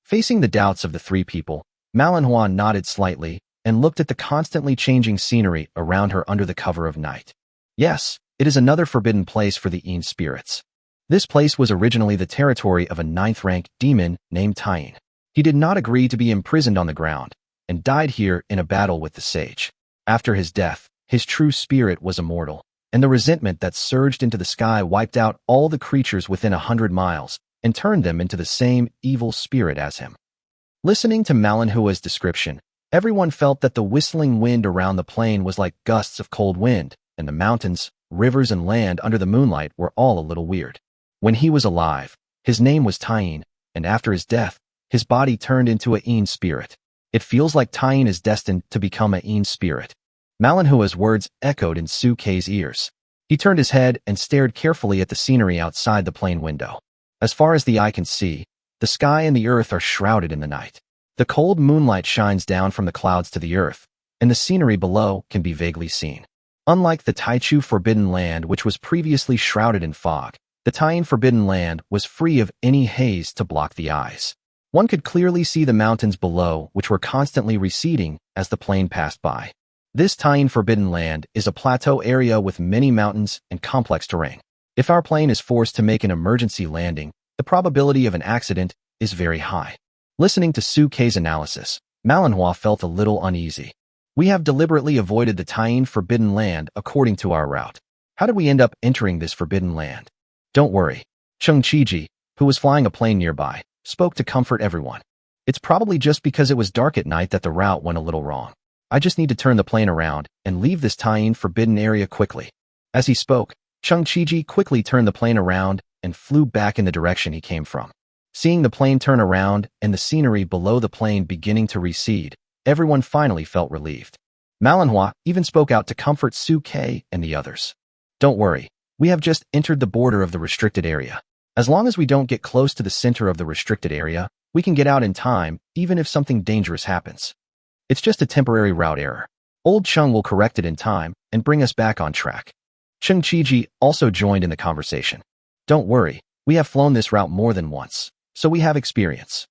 Facing the doubts of the three people, Malinhua nodded slightly and looked at the constantly changing scenery around her under the cover of night. Yes, it is another forbidden place for the Yin spirits. This place was originally the territory of a 9th-rank demon named Taiyin. He did not agree to be imprisoned on the ground and died here in a battle with the sage. After his death, his true spirit was immortal, and the resentment that surged into the sky wiped out all the creatures within 100 miles and turned them into the same evil spirit as him. Listening to Malinhua's description, everyone felt that the whistling wind around the plain was like gusts of cold wind, and the mountains, rivers, and land under the moonlight were all a little weird. When he was alive, his name was Taiyin, and after his death, his body turned into a Yin spirit. It feels like Taiyin is destined to become a Yin spirit. Malinhua's words echoed in Su Ke's ears. He turned his head and stared carefully at the scenery outside the plane window. As far as the eye can see, the sky and the earth are shrouded in the night. The cold moonlight shines down from the clouds to the earth, and the scenery below can be vaguely seen. Unlike the Taichu Forbidden Land, which was previously shrouded in fog, the Taiyin Forbidden Land was free of any haze to block the eyes. One could clearly see the mountains below, which were constantly receding as the plane passed by. This Taiyin Forbidden Land is a plateau area with many mountains and complex terrain. If our plane is forced to make an emergency landing, the probability of an accident is very high. Listening to Su Ke's analysis, Malinhua felt a little uneasy. We have deliberately avoided the Taiyin Forbidden Land according to our route. How did we end up entering this forbidden land? Don't worry. Cheng Chiji, who was flying a plane nearby, spoke to comfort everyone. It's probably just because it was dark at night that the route went a little wrong. I just need to turn the plane around and leave this Taiyin Forbidden area quickly. As he spoke, Cheng Chiji quickly turned the plane around and flew back in the direction he came from. Seeing the plane turn around and the scenery below the plane beginning to recede, everyone finally felt relieved. Malinhua even spoke out to comfort Su Ke and the others. Don't worry, we have just entered the border of the restricted area. As long as we don't get close to the center of the restricted area, we can get out in time, even if something dangerous happens. It's just a temporary route error. Old Cheng will correct it in time and bring us back on track. Cheng Chiji also joined in the conversation. Don't worry, we have flown this route more than once, so we have experience.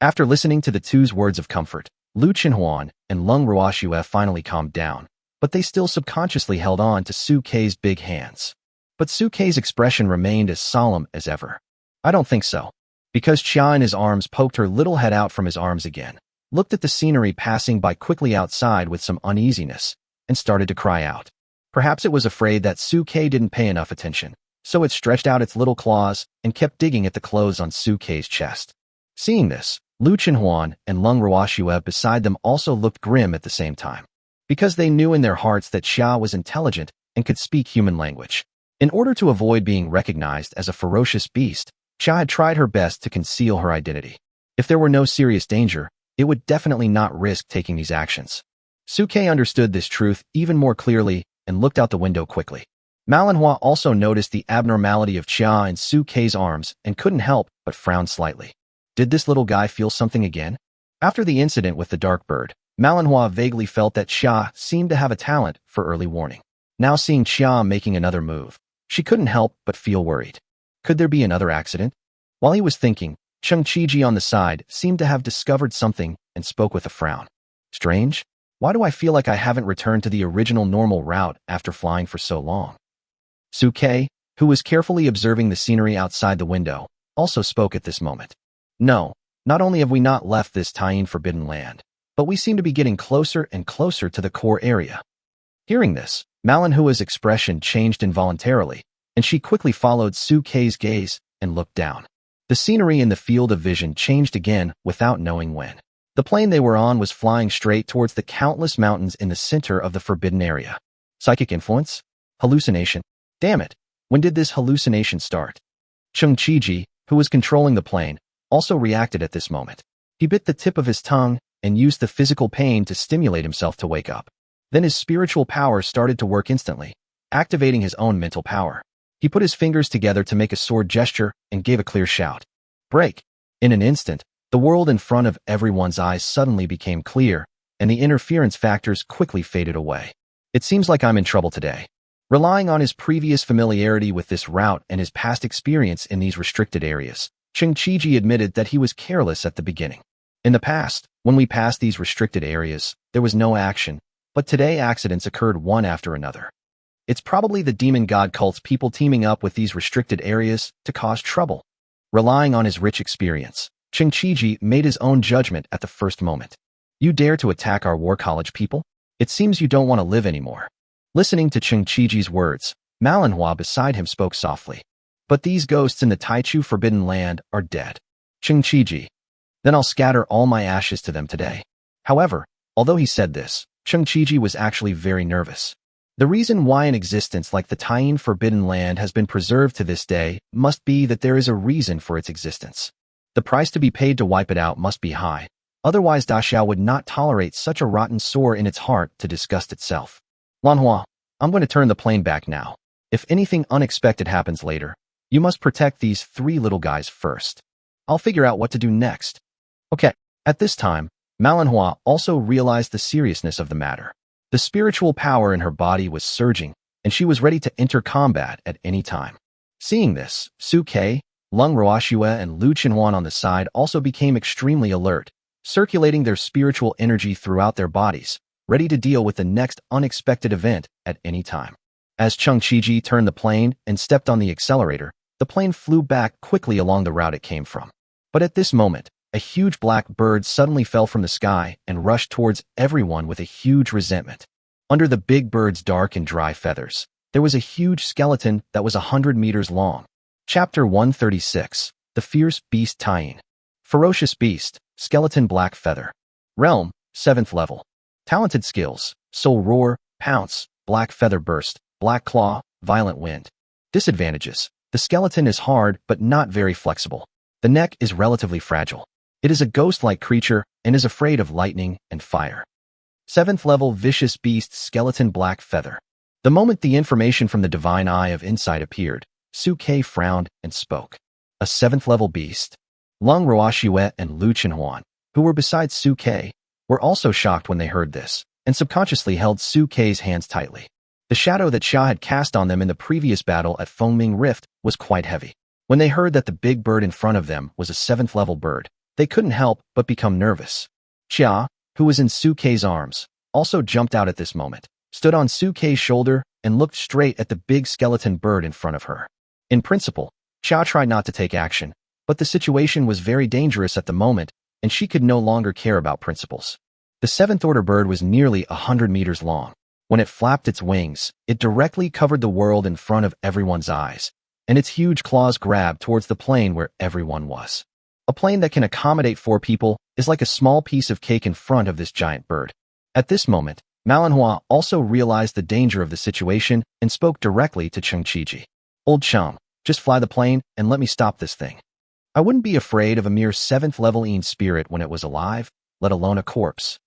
After listening to the two's words of comfort, Lu Qinhuan and Lung Ruoxue finally calmed down, but they still subconsciously held on to Su Ke's big hands. But Su Ke's expression remained as solemn as ever. I don't think so. Because Chia in his arms poked her little head out from his arms again, looked at the scenery passing by quickly outside with some uneasiness, and started to cry out. Perhaps it was afraid that Su Ke didn't pay enough attention, so it stretched out its little claws and kept digging at the clothes on Su Ke's chest. Seeing this, Lu Qinhuan and Lung Ruoxue beside them also looked grim at the same time, because they knew in their hearts that Xia was intelligent and could speak human language. In order to avoid being recognized as a ferocious beast, Xia had tried her best to conceal her identity. If there were no serious danger, it would definitely not risk taking these actions. Su Ke understood this truth even more clearly and looked out the window quickly. Malinhua also noticed the abnormality of Xia in Su Ke's arms and couldn't help but frown slightly. Did this little guy feel something again? After the incident with the dark bird, Malinhua vaguely felt that Xia seemed to have a talent for early warning. Now seeing Xia making another move, she couldn't help but feel worried. Could there be another accident? While he was thinking, Cheng Chiji on the side seemed to have discovered something and spoke with a frown. Strange? Why do I feel like I haven't returned to the original normal route after flying for so long? Su Ke, who was carefully observing the scenery outside the window, also spoke at this moment. No, Not only have we not left this tiny forbidden land, but we seem to be getting closer and closer to the core area. Hearing this, Manhwa's expression changed involuntarily, and she quickly followed Su Kei's gaze and looked down. The scenery in the field of vision changed again without knowing when. The plane they were on was flying straight towards the countless mountains in the center of the forbidden area. Psychic influence? Hallucination? Damn it, when did this hallucination start? Cheng Qiji, who was controlling the plane, also reacted at this moment. He bit the tip of his tongue and used the physical pain to stimulate himself to wake up. Then his spiritual power started to work instantly, activating his own mental power. He put his fingers together to make a sword gesture and gave a clear shout. Break! In an instant, the world in front of everyone's eyes suddenly became clear, and the interference factors quickly faded away. It seems like I'm in trouble today. Relying on his previous familiarity with this route and his past experience in these restricted areas, Cheng Qiji admitted that he was careless at the beginning. In the past, when we passed these restricted areas, there was no action, but today accidents occurred one after another. It's probably the demon god cult's people teaming up with these restricted areas to cause trouble. Relying on his rich experience, Cheng Qiji made his own judgment at the first moment. You dare to attack our war college people? It seems you don't want to live anymore. Listening to Cheng Qiji's words, Manhwa beside him spoke softly. But these ghosts in the Taichu Forbidden Land are dead. Cheng Qiji. Then I'll scatter all my ashes to them today. However, although he said this, Cheng Qiji was actually very nervous. The reason why an existence like the Taiyin Forbidden Land has been preserved to this day must be that there is a reason for its existence. The price to be paid to wipe it out must be high, otherwise Daxiao would not tolerate such a rotten sore in its heart to disgust itself. Manhwa, I'm going to turn the plane back now. If anything unexpected happens later, you must protect these 3 little guys first. I'll figure out what to do next. Okay. At this time, Manhwa also realized the seriousness of the matter. The spiritual power in her body was surging, and she was ready to enter combat at any time. Seeing this, Su Kei, Lung Ruoxue, and Lu Qinhuan on the side also became extremely alert, circulating their spiritual energy throughout their bodies, ready to deal with the next unexpected event at any time. As Cheng Qiji turned the plane and stepped on the accelerator, the plane flew back quickly along the route it came from. But at this moment, a huge black bird suddenly fell from the sky and rushed towards everyone with a huge resentment. Under the big bird's dark and dry feathers, there was a huge skeleton that was 100 meters long. Chapter 136, The Fierce Beast Taiyin. Ferocious Beast, Skeleton Black Feather. Realm, 7th level. Talented skills, Soul Roar, Pounce, Black Feather Burst, Black Claw, Violent Wind. Disadvantages. The skeleton is hard but not very flexible. The neck is relatively fragile. It is a ghost-like creature and is afraid of lightning and fire. 7th level Vicious Beast Skeleton Black Feather. The moment the information from the Divine Eye of Insight appeared, Su Kei frowned and spoke. A 7th level beast. Lung Ruoxue and Lu Qinhuan, who were beside Su Kei, were also shocked when they heard this, and subconsciously held Su Kei's hands tightly. The shadow that Xia had cast on them in the previous battle at Fengming Rift was quite heavy. When they heard that the big bird in front of them was a 7th level bird, they couldn't help but become nervous. Xia, who was in Su Kei's arms, also jumped out at this moment, stood on Su Kei's shoulder, and looked straight at the big skeleton bird in front of her. In principle, Xia tried not to take action, but the situation was very dangerous at the moment, and she could no longer care about principles. The 7th order bird was nearly 100 meters long. When it flapped its wings, it directly covered the world in front of everyone's eyes, and its huge claws grabbed towards the plane where everyone was. A plane that can accommodate 4 people is like a small piece of cake in front of this giant bird. At this moment, Manhwa also realized the danger of the situation and spoke directly to Cheng Qiji. Old chum, just fly the plane and let me stop this thing. I wouldn't be afraid of a mere 7th level Een spirit when it was alive, let alone a corpse.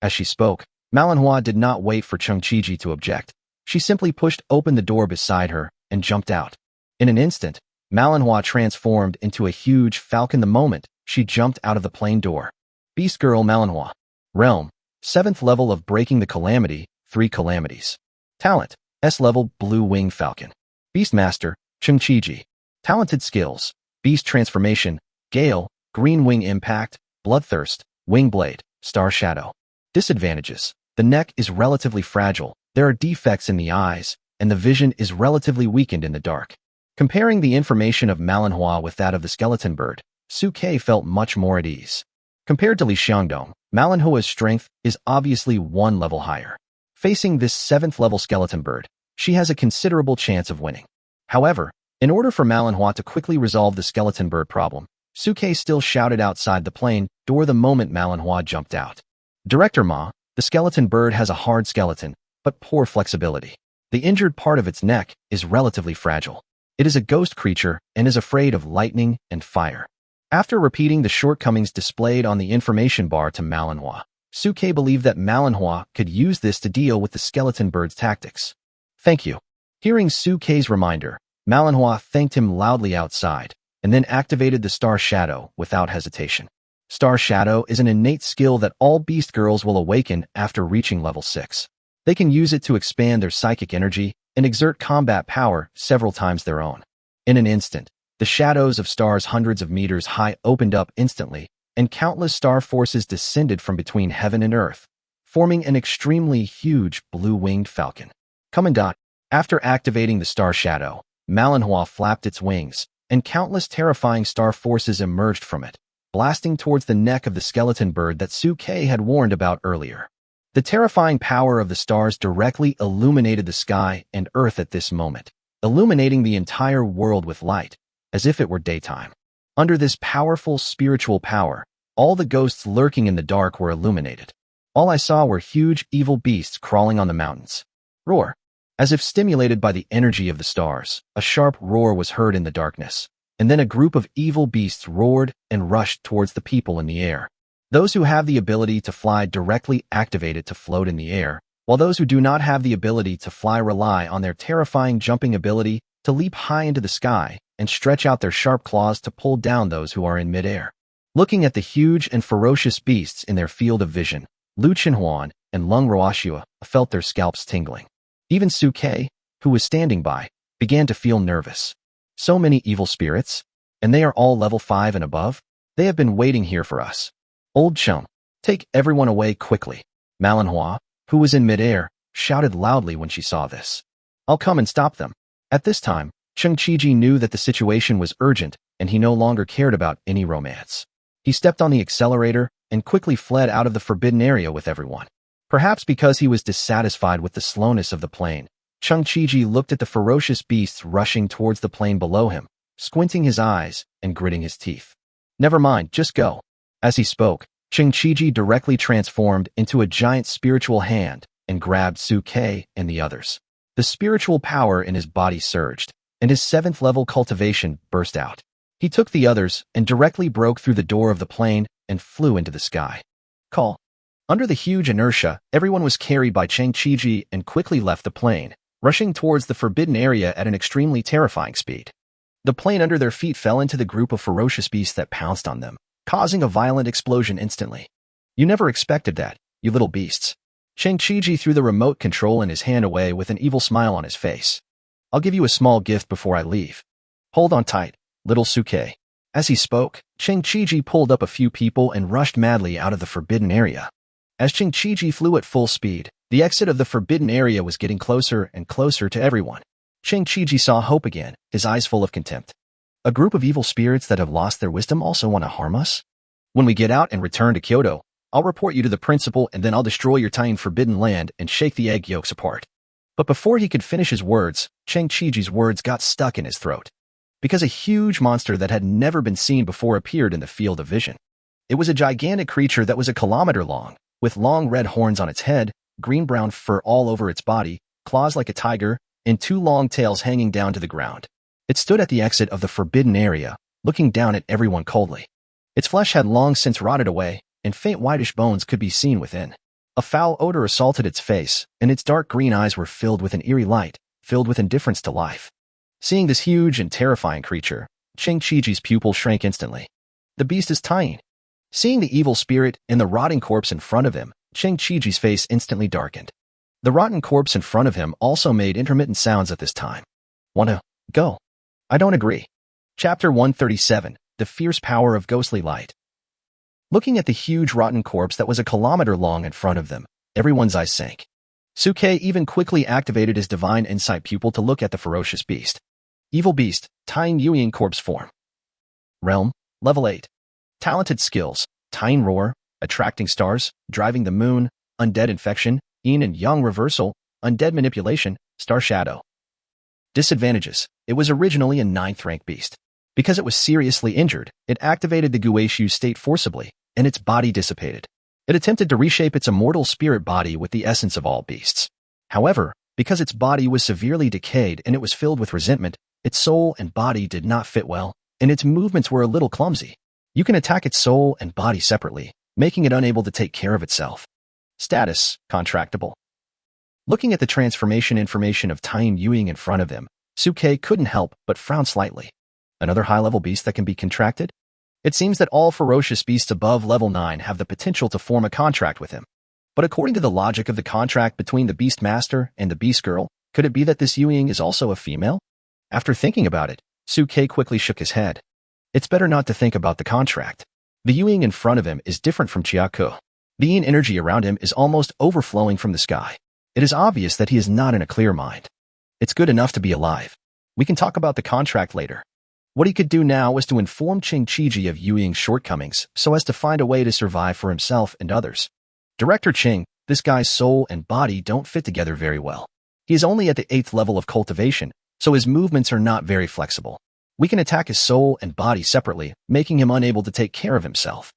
As she spoke, Manhwa did not wait for Cheng Qiji to object. She simply pushed open the door beside her and jumped out. In an instant, Manhwa transformed into a huge falcon the moment she jumped out of the plane door. Beast Girl Manhwa. Realm, 7th level of Breaking the Calamity, 3 calamities. Talent, S level Blue Wing Falcon. Beastmaster, Cheng Qiji. Talented skills, Beast Transformation, Gale, Green Wing Impact, Bloodthirst, Wing Blade, Star Shadow. Disadvantages. The neck is relatively fragile, there are defects in the eyes, and the vision is relatively weakened in the dark. Comparing the information of Manhwa with that of the skeleton bird, Suke felt much more at ease. Compared to Li Xiangdong, Manhwa's strength is obviously one level higher. Facing this 7th level skeleton bird, she has a considerable chance of winning. However, in order for Manhwa to quickly resolve the skeleton bird problem, Suke still shouted outside the plane door the moment Manhwa jumped out. Director Ma, the skeleton bird has a hard skeleton, but poor flexibility. The injured part of its neck is relatively fragile. It is a ghost creature and is afraid of lightning and fire. After repeating the shortcomings displayed on the information bar to Manhwa, Suke believed that Manhwa could use this to deal with the skeleton bird's tactics. Thank you. Hearing Suke's reminder, Manhwa thanked him loudly outside, and then activated the Star Shadow without hesitation. Star Shadow is an innate skill that all beast girls will awaken after reaching level 6. They can use it to expand their psychic energy and exert combat power several times their own. In an instant, the shadows of stars hundreds of meters high opened up instantly, and countless star forces descended from between heaven and earth, forming an extremely huge blue-winged falcon. Commandant, after activating the Star Shadow, Manhwa flapped its wings, and countless terrifying star forces emerged from it, blasting towards the neck of the skeleton bird that Suke had warned about earlier. The terrifying power of the stars directly illuminated the sky and earth at this moment, illuminating the entire world with light, as if it were daytime. Under this powerful spiritual power, all the ghosts lurking in the dark were illuminated. All I saw were huge evil beasts crawling on the mountains. Roar. As if stimulated by the energy of the stars, a sharp roar was heard in the darkness, and then a group of evil beasts roared and rushed towards the people in the air. Those who have the ability to fly directly activate it to float in the air, while those who do not have the ability to fly rely on their terrifying jumping ability to leap high into the sky and stretch out their sharp claws to pull down those who are in midair. Looking at the huge and ferocious beasts in their field of vision, Lu Chenhuan and Lung Ruoxua felt their scalps tingling. Even Suke, who was standing by, began to feel nervous. So many evil spirits? And they are all level 5 and above? They have been waiting here for us. Old chum, take everyone away quickly. Manhwa, who was in midair, shouted loudly when she saw this. I'll come and stop them. At this time, Cheng Qiji knew that the situation was urgent and he no longer cared about any romance. He stepped on the accelerator and quickly fled out of the forbidden area with everyone. Perhaps because he was dissatisfied with the slowness of the plane, Cheng Qiji looked at the ferocious beasts rushing towards the plane below him, squinting his eyes and gritting his teeth. Never mind, just go. As he spoke, Cheng Qiji directly transformed into a giant spiritual hand and grabbed Suke and the others. The spiritual power in his body surged, and his 7th level cultivation burst out. He took the others and directly broke through the door of the plane and flew into the sky. Call. Under the huge inertia, everyone was carried by Cheng Qiji and quickly left the plane, rushing towards the forbidden area at an extremely terrifying speed. The plane under their feet fell into the group of ferocious beasts that pounced on them, causing a violent explosion instantly. You never expected that, you little beasts. Cheng Qiji threw the remote control in his hand away with an evil smile on his face. I'll give you a small gift before I leave. Hold on tight, little Suke. As he spoke, Cheng Qiji pulled up a few people and rushed madly out of the forbidden area. As Cheng Qiji flew at full speed, the exit of the forbidden area was getting closer and closer to everyone. Cheng Qiji saw hope again, his eyes full of contempt. A group of evil spirits that have lost their wisdom also want to harm us? When we get out and return to Kyoto, I'll report you to the principal and then I'll destroy your tiny forbidden land and shake the egg yolks apart. But before he could finish his words, Cheng Qiji's words got stuck in his throat. Because a huge monster that had never been seen before appeared in the field of vision. It was a gigantic creature that was a kilometer long, with long red horns on its head, green-brown fur all over its body, claws like a tiger, and 2 long tails hanging down to the ground. It stood at the exit of the forbidden area, looking down at everyone coldly. Its flesh had long since rotted away, and faint whitish bones could be seen within. A foul odor assaulted its face, and its dark green eyes were filled with an eerie light, filled with indifference to life. Seeing this huge and terrifying creature, Cheng Qiji's pupil shrank instantly. The beast is tiny. Seeing the evil spirit and the rotting corpse in front of him, Cheng Qiji's face instantly darkened. The rotten corpse in front of him also made intermittent sounds at this time. Wanna go? I don't agree. Chapter 137, The Fierce Power of Ghostly Light. Looking at the huge rotten corpse that was a kilometer long in front of them, everyone's eyes sank. Suke even quickly activated his divine insight pupil to look at the ferocious beast. Evil beast, Tying Yueying corpse form. Realm, Level 8. Talented skills: Tying Roar, Attracting Stars, Driving the Moon, Undead Infection, Yin and Yang Reversal, Undead Manipulation, Star Shadow. Disadvantages: It was originally a 9th rank beast. Because it was seriously injured, it activated the Guishu state forcibly, and its body dissipated. It attempted to reshape its immortal spirit body with the essence of all beasts. However, because its body was severely decayed and it was filled with resentment, its soul and body did not fit well, and its movements were a little clumsy. You can attack its soul and body separately, making it unable to take care of itself. Status: Contractable. Looking at the transformation information of Tying Yuing in front of him, Suke couldn't help but frown slightly. Another high-level beast that can be contracted? It seems that all ferocious beasts above level 9 have the potential to form a contract with him. But according to the logic of the contract between the beastmaster and the beast girl, could it be that this Yuing is also a female? After thinking about it, Suke quickly shook his head. It's better not to think about the contract. The Yuing in front of him is different from Chiaku. The yin energy around him is almost overflowing from the sky. It is obvious that he is not in a clear mind. It's good enough to be alive. We can talk about the contract later. What he could do now was to inform Qing Qiji of Yuing's shortcomings so as to find a way to survive for himself and others. Director Qing, this guy's soul and body don't fit together very well. He is only at the 8th level of cultivation, so his movements are not very flexible. We can attack his soul and body separately, making him unable to take care of himself.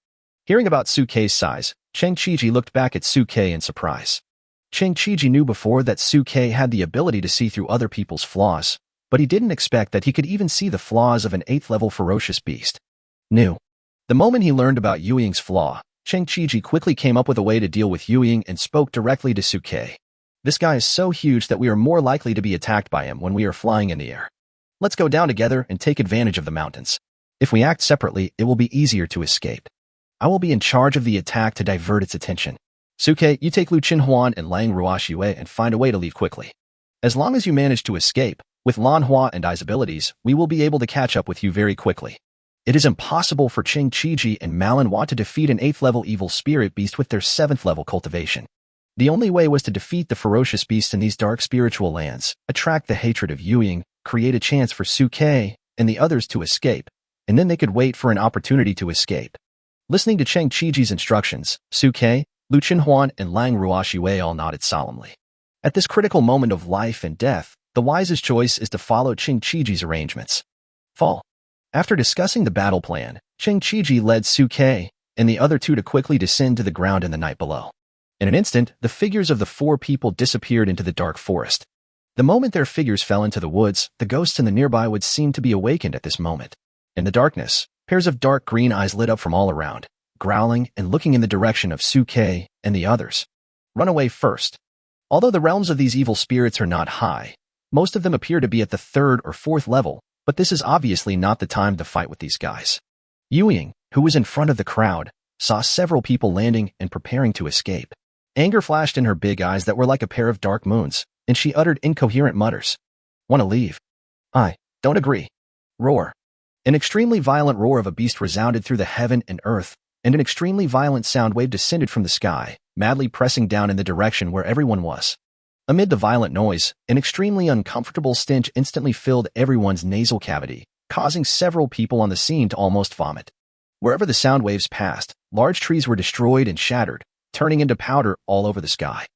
Hearing about Suke's size, Qing Qiji looked back at Suke in surprise. Qing Qiji knew before that Suke had the ability to see through other people's flaws, but he didn't expect that he could even see the flaws of an 8th level ferocious beast. The moment he learned about Yuing's flaw, Qing Qiji quickly came up with a way to deal with Yuing and spoke directly to Suke. This guy is so huge that we are more likely to be attacked by him when we are flying in the air. Let's go down together and take advantage of the mountains. If we act separately, it will be easier to escape. I will be in charge of the attack to divert its attention. Suke, you take Lu Qinhuan and Lang Ruoxue and find a way to leave quickly. As long as you manage to escape, with Lanhua and I's abilities, we will be able to catch up with you very quickly. It is impossible for Qing Qiji and Malinhua to defeat an 8th level evil spirit beast with their 7th level cultivation. The only way was to defeat the ferocious beast in these dark spiritual lands, attract the hatred of Yuing, create a chance for Suke and the others to escape, and then they could wait for an opportunity to escape. Listening to Qing Qiji's instructions, Suke, Lu Qinhuan, and Lang Ruoxue all nodded solemnly. At this critical moment of life and death, the wisest choice is to follow Qing Qiji's arrangements. Fall. After discussing the battle plan, Qing Qiji led Suke and the other two to quickly descend to the ground in the night below. In an instant, the figures of the 4 people disappeared into the dark forest. The moment their figures fell into the woods, the ghosts in the nearby woods seemed to be awakened at this moment. In the darkness, pairs of dark green eyes lit up from all around, growling and looking in the direction of Suke and the others. Run away first. Although the realms of these evil spirits are not high, most of them appear to be at the 3rd or 4th level, but this is obviously not the time to fight with these guys. Yuing, who was in front of the crowd, saw several people landing and preparing to escape. Anger flashed in her big eyes that were like a pair of dark moons, and she uttered incoherent mutters. Want to leave? I don't agree. Roar. An extremely violent roar of a beast resounded through the heaven and earth, and an extremely violent sound wave descended from the sky, madly pressing down in the direction where everyone was. Amid the violent noise, an extremely uncomfortable stench instantly filled everyone's nasal cavity, causing several people on the scene to almost vomit. Wherever the sound waves passed, large trees were destroyed and shattered, turning into powder all over the sky.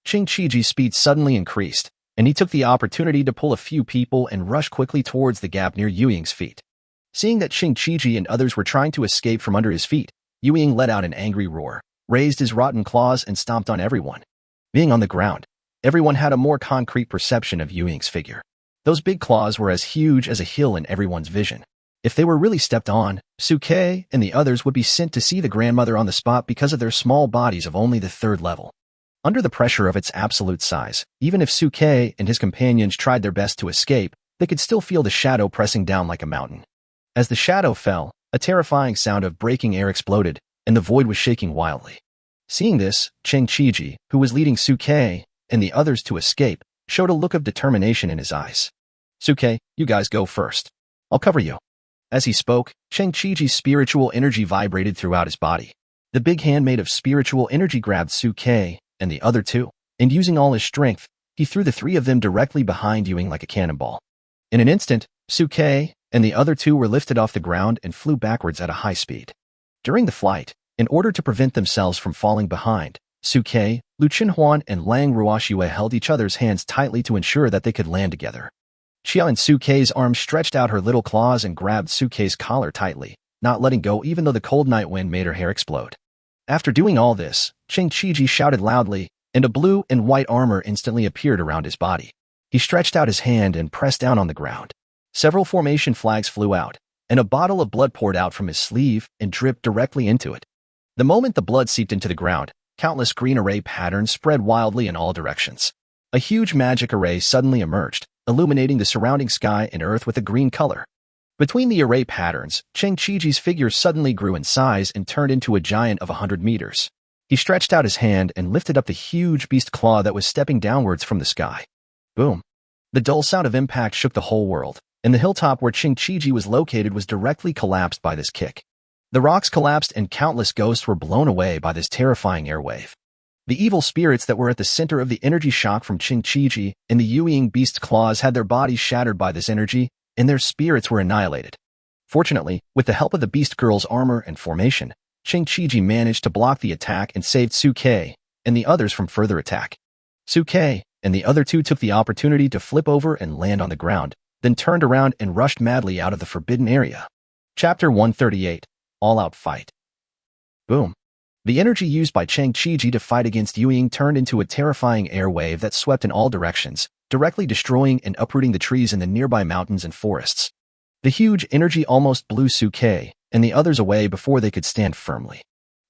Qing Qiji's speed suddenly increased, and he took the opportunity to pull a few people and rush quickly towards the gap near Yuing's feet. Seeing that Qing Qiji and others were trying to escape from under his feet, Yuing let out an angry roar, raised his rotten claws and stomped on everyone. Being on the ground, everyone had a more concrete perception of Yuing's figure. Those big claws were as huge as a hill in everyone's vision. If they were really stepped on, Suke and the others would be sent to see the grandmother on the spot because of their small bodies of only the 3rd level. Under the pressure of its absolute size, even if Suke and his companions tried their best to escape, they could still feel the shadow pressing down like a mountain. As the shadow fell, a terrifying sound of breaking air exploded, and the void was shaking wildly. Seeing this, Qing Qiji, who was leading Suke and the others to escape, showed a look of determination in his eyes. Suke, you guys go first. I'll cover you. As he spoke, Qing Qiji's spiritual energy vibrated throughout his body. The big hand made of spiritual energy grabbed Suke and the other two, and using all his strength, he threw the 3 of them directly behind Yuing like a cannonball. In an instant, Suke and the other two were lifted off the ground and flew backwards at a high speed. During the flight, in order to prevent themselves from falling behind, Suke, Lu Chenhuan, and Lang Ruoxue held each other's hands tightly to ensure that they could land together. Xia and Suke's arm stretched out her little claws and grabbed Suke's collar tightly, not letting go even though the cold night wind made her hair explode. After doing all this, Cheng Qiji shouted loudly, and a blue and white armor instantly appeared around his body. He stretched out his hand and pressed down on the ground. Several formation flags flew out, and a bottle of blood poured out from his sleeve and dripped directly into it. The moment the blood seeped into the ground, countless green array patterns spread wildly in all directions. A huge magic array suddenly emerged, illuminating the surrounding sky and earth with a green color. Between the array patterns, Cheng Qiji's figure suddenly grew in size and turned into a giant of 100 meters. He stretched out his hand and lifted up the huge beast claw that was stepping downwards from the sky. Boom! The dull sound of impact shook the whole world, and the hilltop where Cheng Qiji was located was directly collapsed by this kick. The rocks collapsed and countless ghosts were blown away by this terrifying airwave. The evil spirits that were at the center of the energy shock from Cheng Qiji and the Yueying beast's claws had their bodies shattered by this energy, and their spirits were annihilated. Fortunately, with the help of the beast girl's armor and formation, Cheng Qiji managed to block the attack and saved Suke and the others from further attack. Suke and the other two took the opportunity to flip over and land on the ground, then turned around and rushed madly out of the forbidden area. Chapter 138, All-Out Fight. Boom. The energy used by Cheng Qiji to fight against Yueying turned into a terrifying air wave that swept in all directions, directly destroying and uprooting the trees in the nearby mountains and forests. The huge energy almost blew Suke and the others away before they could stand firmly.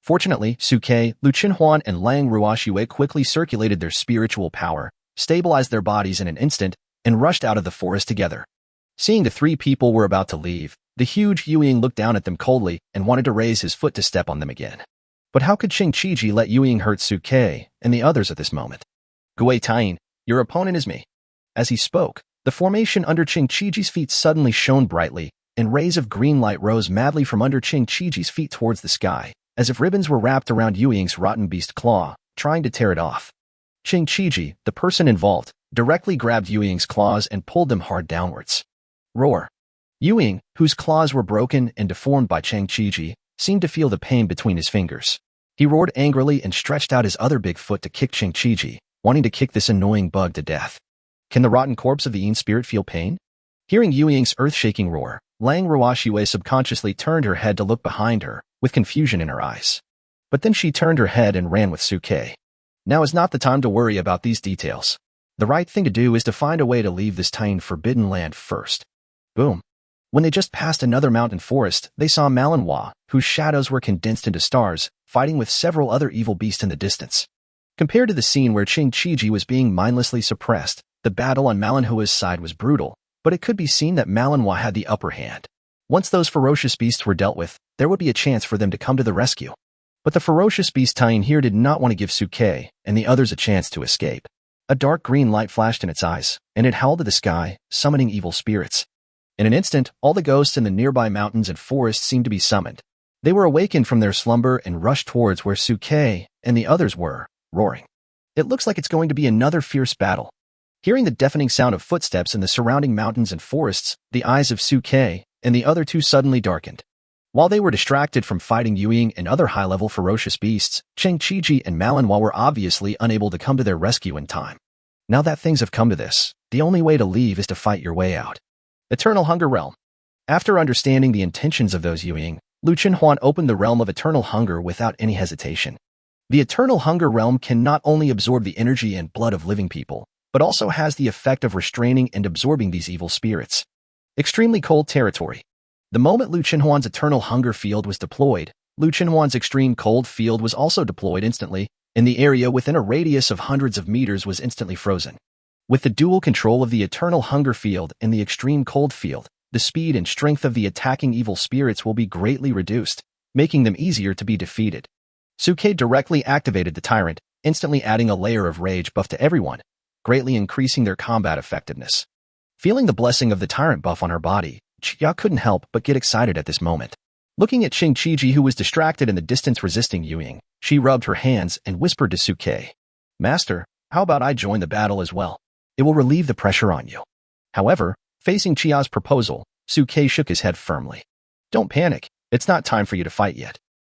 Fortunately, Suke, Lu Chenhuan, and Lang Ruoxue quickly circulated their spiritual power, stabilized their bodies in an instant, and rushed out of the forest together. Seeing the three people were about to leave, the huge Yueying looked down at them coldly and wanted to raise his foot to step on them again. But how could Cheng Qiji let Yueying hurt Suke and the others at this moment? Gui Tain, your opponent is me. As he spoke, the formation under Cheng Qiji's feet suddenly shone brightly, and rays of green light rose madly from under Cheng Qiji's feet towards the sky, as if ribbons were wrapped around Yueying's rotten beast claw, trying to tear it off. Cheng Qiji, the person involved, directly grabbed Yueying's claws and pulled them hard downwards. Roar! Yueying, whose claws were broken and deformed by Cheng Qiji, seemed to feel the pain between his fingers. He roared angrily and stretched out his other big foot to kick Cheng Qiji, wanting to kick this annoying bug to death. Can the rotten corpse of the Yin spirit feel pain? Hearing Yueying's earth-shaking roar, Lang Ruoxue subconsciously turned her head to look behind her, with confusion in her eyes. But then she turned her head and ran with Suke. Now is not the time to worry about these details. The right thing to do is to find a way to leave this tiny forbidden land first. Boom. When they just passed another mountain forest, they saw Manhwa, whose shadows were condensed into stars, fighting with several other evil beasts in the distance. Compared to the scene where Cheng Qiji was being mindlessly suppressed, the battle on Manhwa's side was brutal, but it could be seen that Manhwa had the upper hand. Once those ferocious beasts were dealt with, there would be a chance for them to come to the rescue. But the ferocious beast Tain here did not want to give Suke and the others a chance to escape. A dark green light flashed in its eyes, and it howled to the sky, summoning evil spirits. In an instant, all the ghosts in the nearby mountains and forests seemed to be summoned. They were awakened from their slumber and rushed towards where Suke and the others were, roaring. It looks like it's going to be another fierce battle. Hearing the deafening sound of footsteps in the surrounding mountains and forests, the eyes of Suke and the other two suddenly darkened. While they were distracted from fighting Yueying and other high-level ferocious beasts, Cheng Qiji and Manhwa were obviously unable to come to their rescue in time. Now that things have come to this, the only way to leave is to fight your way out. Eternal Hunger Realm. After understanding the intentions of those Yueying, Lu Chenhuan opened the realm of eternal hunger without any hesitation. The eternal hunger realm can not only absorb the energy and blood of living people, but also has the effect of restraining and absorbing these evil spirits. Extremely cold territory. The moment Lu Chenhuan's eternal hunger field was deployed, Lu Chenhuan's extreme cold field was also deployed instantly, and the area within a radius of hundreds of meters was instantly frozen. With the dual control of the eternal hunger field and the extreme cold field, the speed and strength of the attacking evil spirits will be greatly reduced, making them easier to be defeated. Suke directly activated the tyrant, instantly adding a layer of rage buff to everyone, greatly increasing their combat effectiveness. Feeling the blessing of the tyrant buff on her body, Xia couldn't help but get excited at this moment. Looking at Cheng Qiji, who was distracted in the distance resisting Yueying, she rubbed her hands and whispered to Suke, "Master, how about I join the battle as well? It will relieve the pressure on you." However, facing Qia's proposal, Suke shook his head firmly. Don't panic. It's not time for you to fight yet.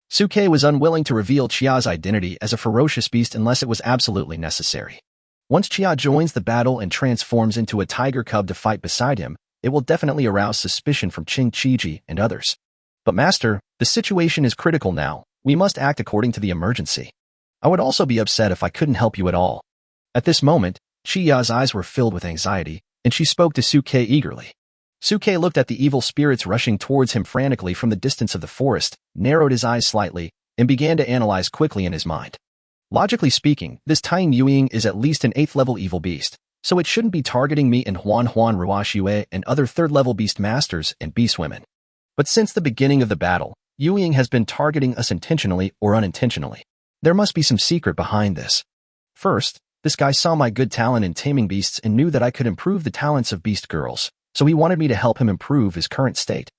Suke was unwilling to reveal Chia's identity as a ferocious beast unless it was absolutely necessary. Once Chia joins the battle and transforms into a tiger cub to fight beside him, it will definitely arouse suspicion from Qingqiji and others. But Master, the situation is critical now. We must act according to the emergency. I would also be upset if I couldn't help you at all. At this moment, Chia's eyes were filled with anxiety, and she spoke to Suke eagerly. Suke looked at the evil spirits rushing towards him frantically from the distance of the forest, narrowed his eyes slightly, and began to analyze quickly in his mind. Logically speaking, this Tying Yueying is at least an 8th-level evil beast, so it shouldn't be targeting me and Huan Ruashue and other 3rd-level beast masters and beast women. But since the beginning of the battle, Yueying has been targeting us intentionally or unintentionally. There must be some secret behind this. First, this guy saw my good talent in taming beasts and knew that I could improve the talents of beast girls, so he wanted me to help him improve his current state.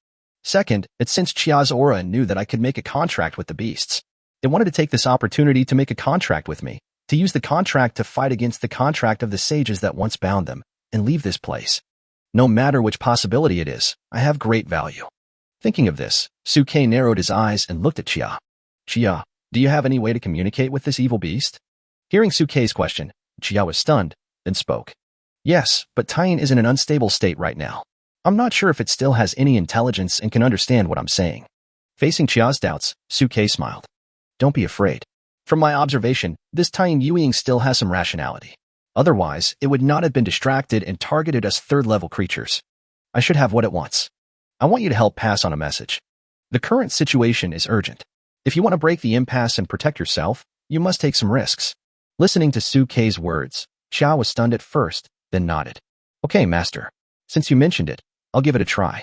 Second, it sensed Chia's aura and knew that I could make a contract with the beasts. It wanted to take this opportunity to make a contract with me, to use the contract to fight against the contract of the sages that once bound them, and leave this place. No matter which possibility it is, I have great value. Thinking of this, Suke narrowed his eyes and looked at Chia. Chia, do you have any way to communicate with this evil beast? Hearing Suke's question, Chia was stunned, then spoke. Yes, but Tying is in an unstable state right now. I'm not sure if it still has any intelligence and can understand what I'm saying. Facing Chia's doubts, Suke smiled. Don't be afraid. From my observation, this Tying Yueying still has some rationality. Otherwise, it would not have been distracted and targeted as 3rd-level creatures. I should have what it wants. I want you to help pass on a message. The current situation is urgent. If you want to break the impasse and protect yourself, you must take some risks. Listening to Suke's words, Chia was stunned at first, then nodded. Okay, Master. Since you mentioned it, I'll give it a try.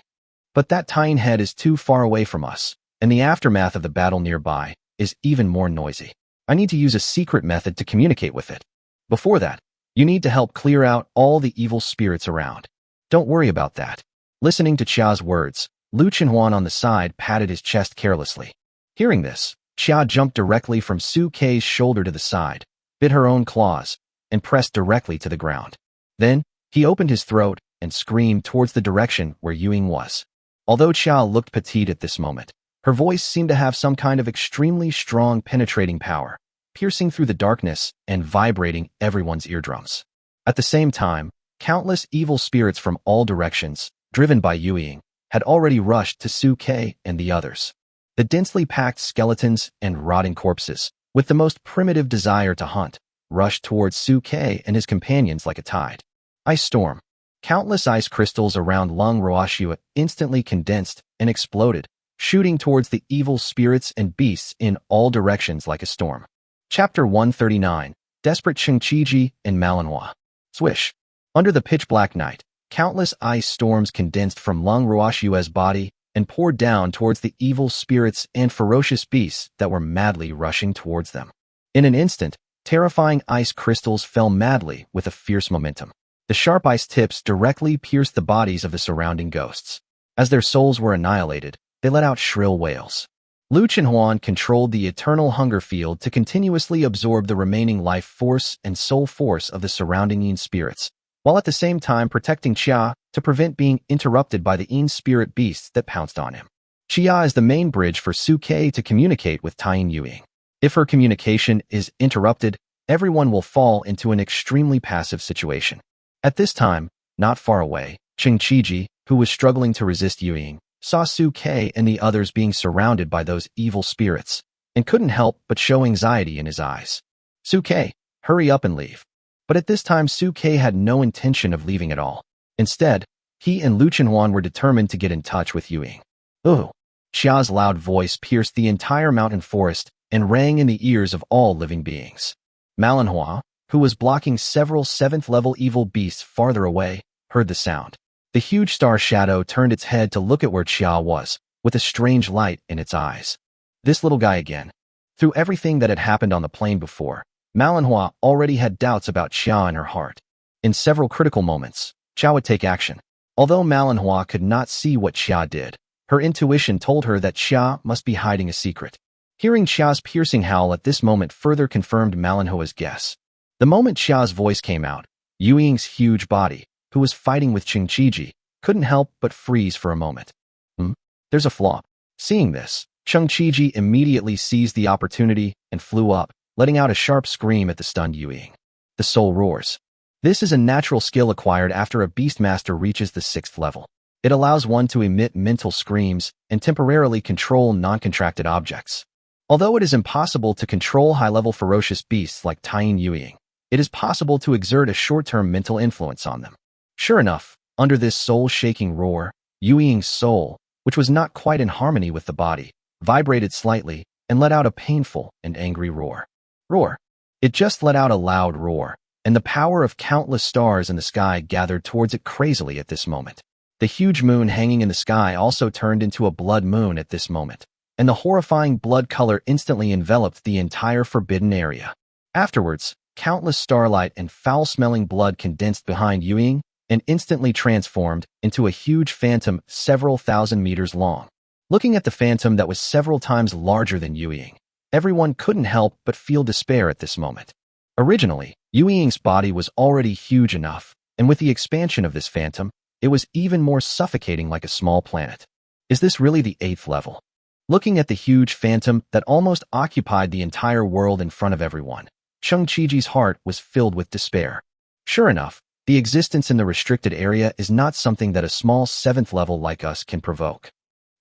But that Tying head is too far away from us, and the aftermath of the battle nearby is even more noisy. I need to use a secret method to communicate with it. Before that, you need to help clear out all the evil spirits around. Don't worry about that. Listening to Chia's words, Lu Chenhuan on the side patted his chest carelessly. Hearing this, Chia jumped directly from Suke's shoulder to the side, bit her own claws, and pressed directly to the ground. Then, he opened his throat and screamed towards the direction where Yueying was. Although Chia looked petite at this moment, her voice seemed to have some kind of extremely strong penetrating power, piercing through the darkness and vibrating everyone's eardrums. At the same time, countless evil spirits from all directions, driven by Yueying, had already rushed to Suke and the others. The densely packed skeletons and rotting corpses, with the most primitive desire to hunt, rushed towards Suke and his companions like a tide. Ice storm. Countless ice crystals around Lung Roashua instantly condensed and exploded, shooting towards the evil spirits and beasts in all directions like a storm. Chapter 139, Desperate Qingqiji and Manhwa. Swish. Under the pitch-black night, countless ice storms condensed from Lung Roashua's body and poured down towards the evil spirits and ferocious beasts that were madly rushing towards them. In an instant, terrifying ice crystals fell madly with a fierce momentum. The sharp ice tips directly pierced the bodies of the surrounding ghosts. As their souls were annihilated, they let out shrill wails. Lu Chenhuan controlled the eternal hunger field to continuously absorb the remaining life force and soul force of the surrounding Yin spirits, while at the same time protecting Chia to prevent being interrupted by the Yin spirit beasts that pounced on him. Chia is the main bridge for Suke to communicate with Tying Yueying. If her communication is interrupted, everyone will fall into an extremely passive situation. At this time, not far away, Qingqiji, who was struggling to resist Yueying, saw Suke and the others being surrounded by those evil spirits, and couldn't help but show anxiety in his eyes. Suke, hurry up and leave. But at this time Suke had no intention of leaving at all. Instead, he and Lu Chenhuan were determined to get in touch with Yueying. Ooh! Xia's loud voice pierced the entire mountain forest and rang in the ears of all living beings. Manhwa, who was blocking several 7th-level evil beasts farther away, heard the sound. The huge star shadow turned its head to look at where Chia was, with a strange light in its eyes. This little guy again. Through everything that had happened on the plain before, Manhwa already had doubts about Chia in her heart. In several critical moments, Chia would take action. Although Manhwa could not see what Chia did, her intuition told her that Chia must be hiding a secret. Hearing Chia's piercing howl at this moment further confirmed Manhwa's guess. The moment Chia's voice came out, Yueying's huge body, who was fighting with Qingqiji, couldn't help but freeze for a moment. Hmm? There's a flaw. Seeing this, Changqiji immediately seized the opportunity and flew up, letting out a sharp scream at the stunned Yuying. The soul roars. This is a natural skill acquired after a beastmaster reaches the 6th level. It allows one to emit mental screams and temporarily control non-contracted objects. Although it is impossible to control high-level ferocious beasts like Taiyin Yuying, it is possible to exert a short-term mental influence on them. Sure enough, under this soul-shaking roar, Yuying's soul, which was not quite in harmony with the body, vibrated slightly and let out a painful and angry roar. Roar. It just let out a loud roar, and the power of countless stars in the sky gathered towards it crazily at this moment. The huge moon hanging in the sky also turned into a blood moon at this moment, and the horrifying blood color instantly enveloped the entire forbidden area. Afterwards, countless starlight and foul-smelling blood condensed behind Yuying and instantly transformed into a huge phantom several thousand meters long. Looking at the phantom that was several times larger than Yuying, everyone couldn't help but feel despair at this moment. Originally, Yuying's body was already huge enough, and with the expansion of this phantom, it was even more suffocating like a small planet. Is this really the 8th level? Looking at the huge phantom that almost occupied the entire world in front of everyone, Changqiji's heart was filled with despair. Sure enough, the existence in the restricted area is not something that a small 7th level like us can provoke.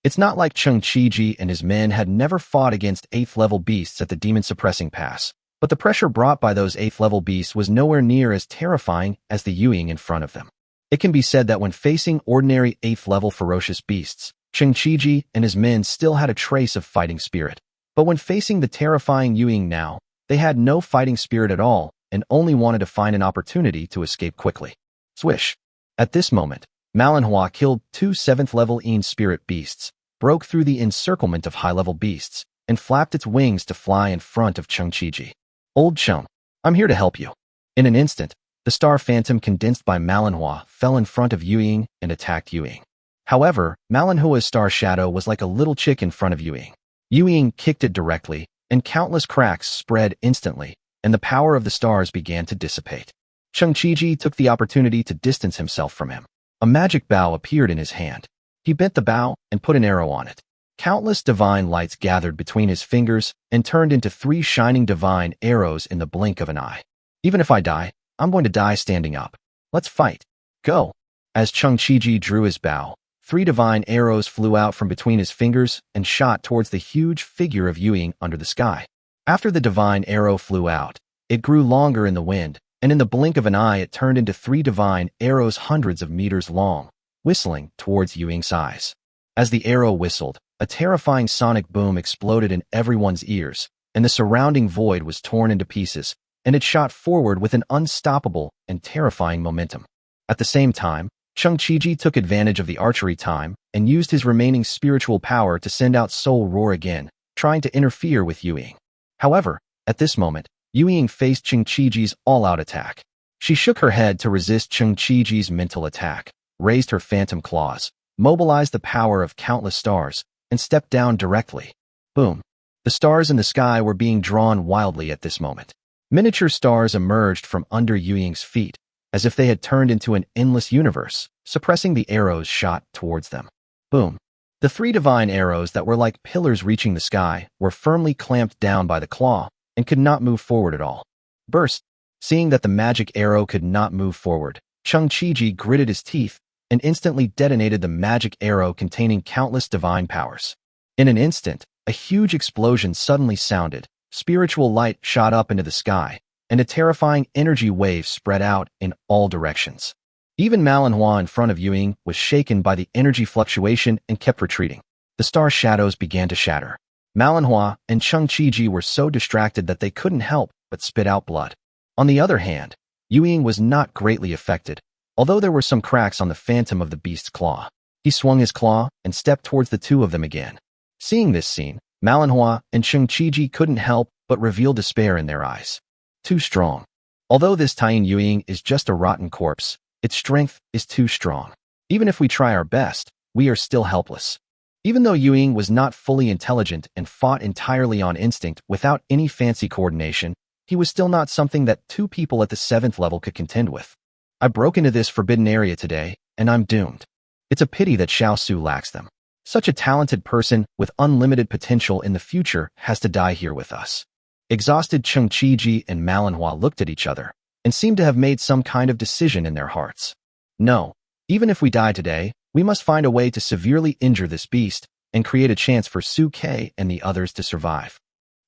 It's not like Changqiji and his men had never fought against 8th level beasts at the demon suppressing pass, but the pressure brought by those 8th level beasts was nowhere near as terrifying as the Yuying in front of them. It can be said that when facing ordinary 8th level ferocious beasts, Changqiji and his men still had a trace of fighting spirit. But when facing the terrifying Yuying now, they had no fighting spirit at all and only wanted to find an opportunity to escape quickly. Swish. At this moment, manhwa killed 2 7th level Een spirit beasts, broke through the encirclement of high-level beasts, and flapped its wings to fly in front of Changqiji. Old chum, I'm here to help you. In an instant, the star phantom condensed by manhwa fell in front of Yuying and attacked Yuying. However, manhwa's star shadow was like a little chick in front of Yuying. Yuying kicked it directly, and countless cracks spread instantly, and the power of the stars began to dissipate. Changqiji took the opportunity to distance himself from him. A magic bow appeared in his hand. He bent the bow and put an arrow on it. Countless divine lights gathered between his fingers and turned into 3 shining divine arrows in the blink of an eye. Even if I die, I'm going to die standing up. Let's fight. Go. As Changqiji drew his bow, 3 divine arrows flew out from between his fingers and shot towards the huge figure of Yuying under the sky. After the divine arrow flew out, it grew longer in the wind, and in the blink of an eye it turned into 3 divine arrows hundreds of meters long, whistling towards Yuying's eyes. As the arrow whistled, a terrifying sonic boom exploded in everyone's ears, and the surrounding void was torn into pieces, and it shot forward with an unstoppable and terrifying momentum. At the same time, Changqiji took advantage of the archery time and used his remaining spiritual power to send out Soul Roar again, trying to interfere with Yuying. However, at this moment, Yuying faced Changqiji's all-out attack. She shook her head to resist Changqiji's mental attack, raised her phantom claws, mobilized the power of countless stars, and stepped down directly. Boom. The stars in the sky were being drawn wildly at this moment. Miniature stars emerged from under Yuying's feet, as if they had turned into an endless universe, suppressing the arrows shot towards them. Boom. The 3 divine arrows that were like pillars reaching the sky were firmly clamped down by the claw and could not move forward at all. Burst. Seeing that the magic arrow could not move forward, Changqiji gritted his teeth and instantly detonated the magic arrow containing countless divine powers. In an instant, a huge explosion suddenly sounded, spiritual light shot up into the sky, and a terrifying energy wave spread out in all directions. Even manhwa in front of Yuying was shaken by the energy fluctuation and kept retreating. The star shadows began to shatter. Manhwa and Changqiji were so distracted that they couldn't help but spit out blood. On the other hand, Yuying was not greatly affected, although there were some cracks on the phantom of the beast's claw. He swung his claw and stepped towards the 2 of them again. Seeing this scene, manhwa and Changqiji couldn't help but reveal despair in their eyes. Too strong. Although this Taiyin Yuying is just a rotten corpse, its strength is too strong. Even if we try our best, we are still helpless. Even though Yuying was not fully intelligent and fought entirely on instinct without any fancy coordination, he was still not something that 2 people at the 7th level could contend with. I broke into this forbidden area today, and I'm doomed. It's a pity that Xiao Su lacks them. Such a talented person with unlimited potential in the future has to die here with us. Exhausted Cheng Qiji and Manhwa looked at each other and seemed to have made some kind of decision in their hearts. No, even if we die today, we must find a way to severely injure this beast and create a chance for Su Ke and the others to survive.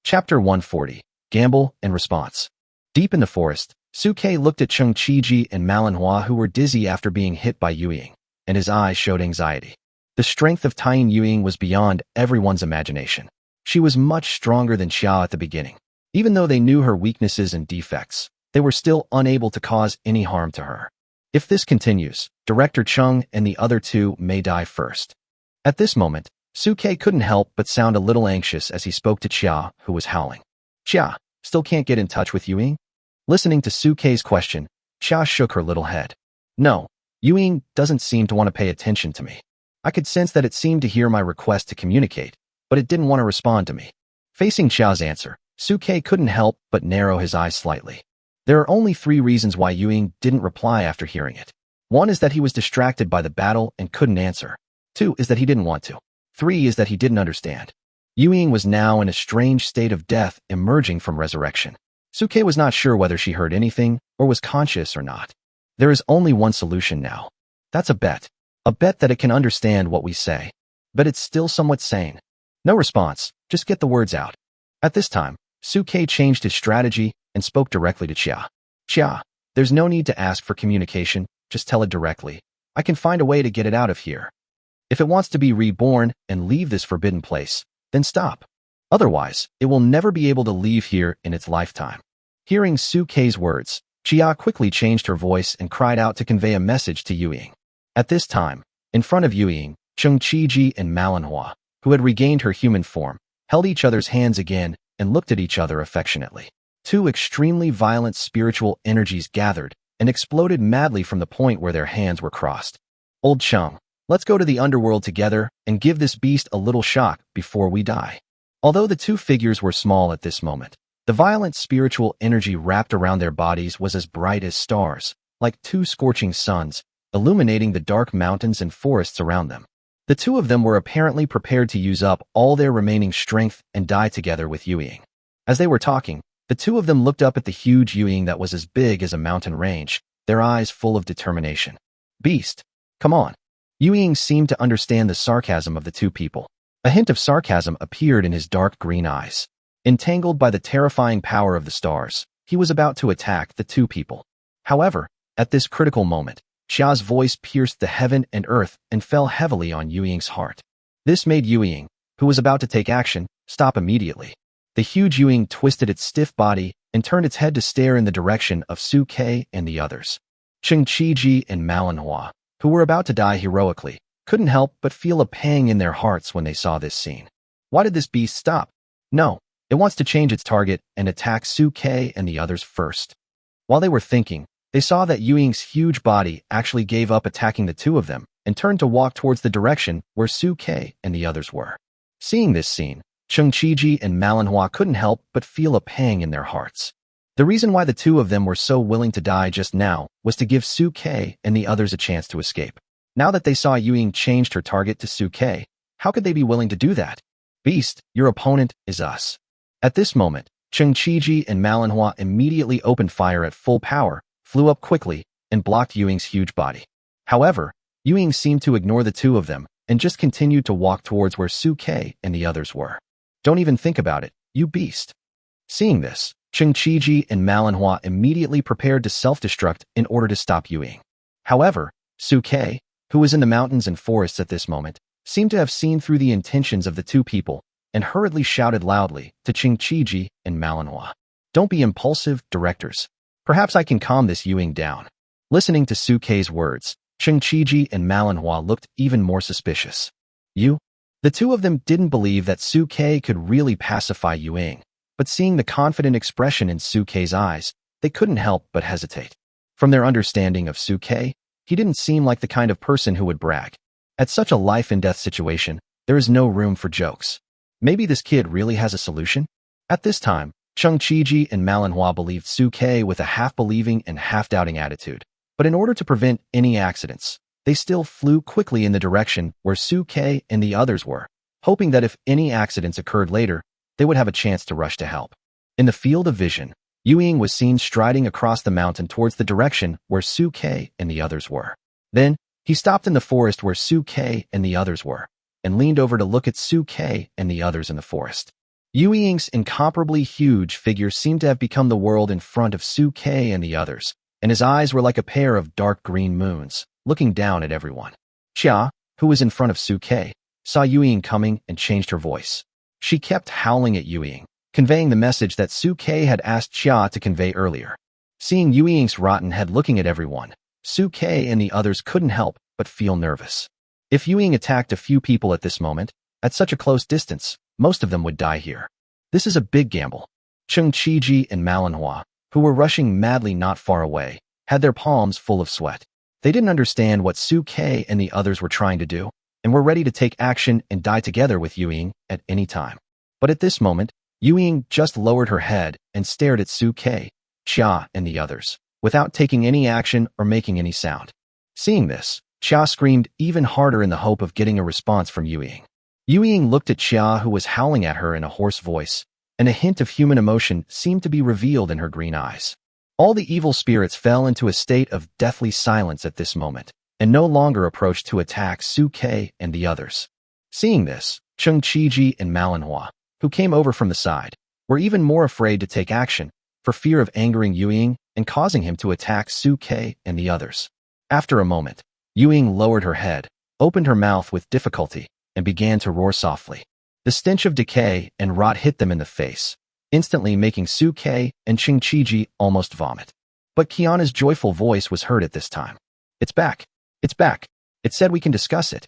Chapter 140, Gamble and Response. Deep in the forest, Su Ke looked at Cheng Qiji and Manhwa, who were dizzy after being hit by Yuying, and his eyes showed anxiety. The strength of Tying Yuying was beyond everyone's imagination. She was much stronger than Xia at the beginning. Even though they knew her weaknesses and defects, they were still unable to cause any harm to her. If this continues, Director Chung and the other two may die first. At this moment, Su Ke couldn't help but sound a little anxious as he spoke to Xia, who was howling. Xia, still can't get in touch with Yuying? Listening to Su Ke's question, Xia shook her little head. No, Yuying doesn't seem to want to pay attention to me. I could sense that it seemed to hear my request to communicate, but it didn't want to respond to me. Facing Xiao's answer, Su Ke couldn't help but narrow his eyes slightly. There are only 3 reasons why Yuying didn't reply after hearing it. 1 is that he was distracted by the battle and couldn't answer. 2 is that he didn't want to. 3 is that he didn't understand. Yuying was now in a strange state of death emerging from resurrection. Su Ke was not sure whether she heard anything or was conscious or not. There is only one solution now. That's a bet. A bet that it can understand what we say. But it's still somewhat sane. No response, just get the words out. At this time, Su Ke changed his strategy and spoke directly to Xia. Xia, there's no need to ask for communication, just tell it directly. I can find a way to get it out of here. If it wants to be reborn and leave this forbidden place, then stop. Otherwise, it will never be able to leave here in its lifetime. Hearing Su Ke's words, Xia quickly changed her voice and cried out to convey a message to Yuying. At this time, in front of Yuying, Cheng Qiji and Manhwa, who had regained her human form, held each other's hands again and looked at each other affectionately. 2 extremely violent spiritual energies gathered and exploded madly from the point where their hands were crossed. Old Cheng, let's go to the underworld together and give this beast a little shock before we die. Although the 2 figures were small at this moment, the violent spiritual energy wrapped around their bodies was as bright as stars, like 2 scorching suns, illuminating the dark mountains and forests around them. The 2 of them were apparently prepared to use up all their remaining strength and die together with Yuying. As they were talking, the 2 of them looked up at the huge Yuying that was as big as a mountain range, their eyes full of determination. Beast, come on. Yuying seemed to understand the sarcasm of the 2 people. A hint of sarcasm appeared in his dark green eyes. Entangled by the terrifying power of the stars, he was about to attack the 2 people. However, at this critical moment, Xia's voice pierced the heaven and earth and fell heavily on Yuying's heart. This made Yuying, who was about to take action, stop immediately. The huge Yuying twisted its stiff body and turned its head to stare in the direction of Su Ke and the others. Cheng Qiji and Manhwa, who were about to die heroically, couldn't help but feel a pang in their hearts when they saw this scene. Why did this beast stop? No, it wants to change its target and attack Su Ke and the others first. While they were thinking, they saw that Yuying's huge body actually gave up attacking the 2 of them and turned to walk towards the direction where Su Ke and the others were. Seeing this scene, Cheng Qiji and Manhwa couldn't help but feel a pang in their hearts. The reason why the 2 of them were so willing to die just now was to give Su Ke and the others a chance to escape. Now that they saw Yuying changed her target to Su Ke, how could they be willing to do that? Beast, your opponent is us. At this moment, Cheng Qiji and Manhwa immediately opened fire at full power, flew up quickly, and blocked Yuying's huge body. However, Yuying seemed to ignore the 2 of them and just continued to walk towards where Su Ke and the others were. Don't even think about it, you beast. Seeing this, Cheng Qiji and Manhwa immediately prepared to self-destruct in order to stop Yuying. However, Su Ke, who was in the mountains and forests at this moment, seemed to have seen through the intentions of the 2 people and hurriedly shouted loudly to Cheng Qiji and Manhwa. Don't be impulsive, directors. Perhaps I can calm this Yuying down. Listening to Su Ke's words, Cheng Qiji and Manhwa looked even more suspicious. You? The 2 of them didn't believe that Su Ke could really pacify Yuying, but seeing the confident expression in Su Ke's eyes, they couldn't help but hesitate. From their understanding of Su Ke, he didn't seem like the kind of person who would brag. At such a life-and-death situation, there is no room for jokes. Maybe this kid really has a solution? At this time, Cheng Qiji and Manhwa believed Su Ke with a half-believing and half-doubting attitude. But in order to prevent any accidents, they still flew quickly in the direction where Suke and the others were, hoping that if any accidents occurred later, they would have a chance to rush to help. In the field of vision, Ying was seen striding across the mountain towards the direction where Suke and the others were. Then, he stopped in the forest where Suke and the others were, and leaned over to look at Suke and the others in the forest. Ying's incomparably huge figure seemed to have become the world in front of Suke and the others, and his eyes were like a pair of dark green moons, looking down at everyone. Xia, who was in front of Suke, saw Ying coming and changed her voice. She kept howling at Ying, conveying the message that Suke had asked Xia to convey earlier. Seeing Ying's rotten head looking at everyone, Suke and the others couldn't help but feel nervous. If Ying attacked a few people at this moment, at such a close distance, most of them would die here. This is a big gamble. Cheng Qiji and Manhwa, who were rushing madly not far away, had their palms full of sweat. They didn't understand what Suke and the others were trying to do, and were ready to take action and die together with Ying at any time. But at this moment, Ying just lowered her head and stared at Suke, Xia, and the others, without taking any action or making any sound. Seeing this, Xia screamed even harder in the hope of getting a response from Ying. Ying looked at Xia, who was howling at her in a hoarse voice, and a hint of human emotion seemed to be revealed in her green eyes. All the evil spirits fell into a state of deathly silence at this moment, and no longer approached to attack Suke and the others. Seeing this, Cheng Qiji and Manhwa, who came over from the side, were even more afraid to take action, for fear of angering Ying and causing him to attack Suke and the others. After a moment, Ying lowered her head, opened her mouth with difficulty, and began to roar softly. The stench of decay and rot hit them in the face, instantly making Suke and Cheng Qiji almost vomit. But Kiana's joyful voice was heard at this time. "It's back! It's back! It said we can discuss it."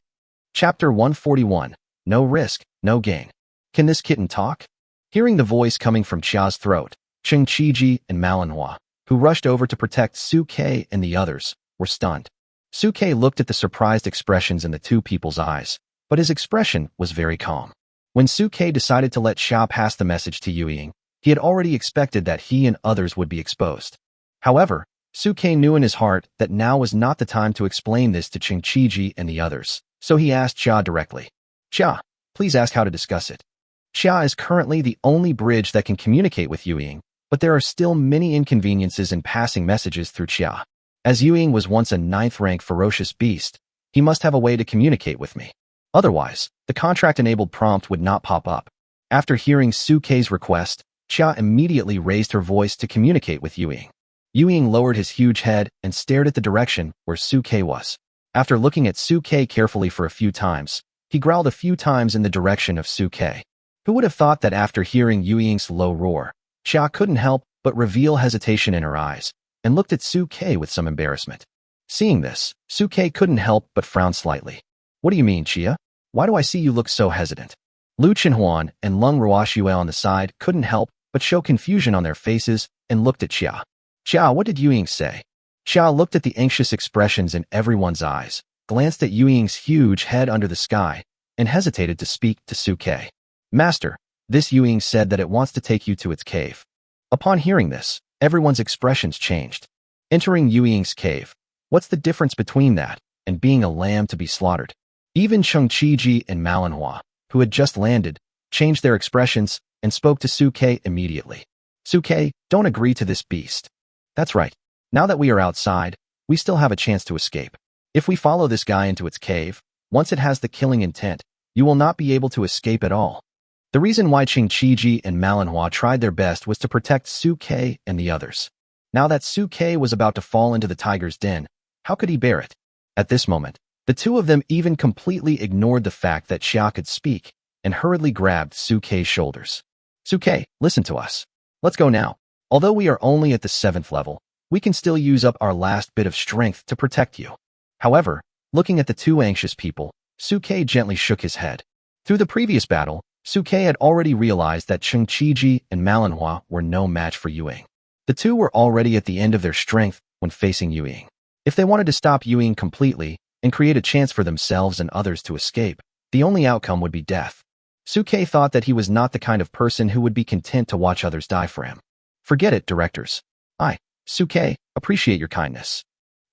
Chapter 141. No risk, no gain. Can this kitten talk? Hearing the voice coming from Xia's throat, Cheng Qiji and Manhwa, who rushed over to protect Suke and the others, were stunned. Suke looked at the surprised expressions in the two people's eyes, but his expression was very calm. When Suke decided to let Xia pass the message to Ying, he had already expected that he and others would be exposed. However, Suke knew in his heart that now was not the time to explain this to Cheng Qiji and the others, so he asked Xia directly. "Xia, please ask how to discuss it." Xia is currently the only bridge that can communicate with Ying, but there are still many inconveniences in passing messages through Xia. As Ying was once a 9th-rank ferocious beast, he must have a way to communicate with me. Otherwise, the contract-enabled prompt would not pop up. After hearing Suke's request, Xia immediately raised her voice to communicate with Ying. Ying lowered his huge head and stared at the direction where Suke was. After looking at Suke carefully for a few times, he growled a few times in the direction of Suke. Who would have thought that after hearing Ying's low roar, Xia couldn't help but reveal hesitation in her eyes, and looked at Suke with some embarrassment. Seeing this, Suke couldn't help but frown slightly. "What do you mean, Xia? Why do I see you look so hesitant?" Lu Chenhuan and Lung Ruoxue on the side couldn't help but show confusion on their faces and looked at Xia. "Xia, what did Ying say?" Xia looked at the anxious expressions in everyone's eyes, glanced at Ying's huge head under the sky, and hesitated to speak to Suke. "Master, this Ying said that it wants to take you to its cave." Upon hearing this, everyone's expressions changed. Entering Ying's cave, what's the difference between that and being a lamb to be slaughtered? Even Cheng Qiji and Manhwa, who had just landed, changed their expressions and spoke to Suke immediately. "Suke, don't agree to this beast." "That's right. Now that we are outside, we still have a chance to escape. If we follow this guy into its cave, once it has the killing intent, you will not be able to escape at all." The reason why Cheng Qiji and Manhwa tried their best was to protect Suke and the others. Now that Suke was about to fall into the tiger's den, how could he bear it? At this moment, the two of them even completely ignored the fact that Xia could speak, and hurriedly grabbed Suke's shoulders. "Suke, listen to us. Let's go now. Although we are only at the 7th level, we can still use up our last bit of strength to protect you." However, looking at the two anxious people, Suke gently shook his head. Through the previous battle, Suke had already realized that Cheng Qiji and Manhwa were no match for Ying. The two were already at the end of their strength when facing Ying. If they wanted to stop Ying completely and create a chance for themselves and others to escape, the only outcome would be death. Suke thought that he was not the kind of person who would be content to watch others die for him. "Forget it, directors. I, Suke, appreciate your kindness.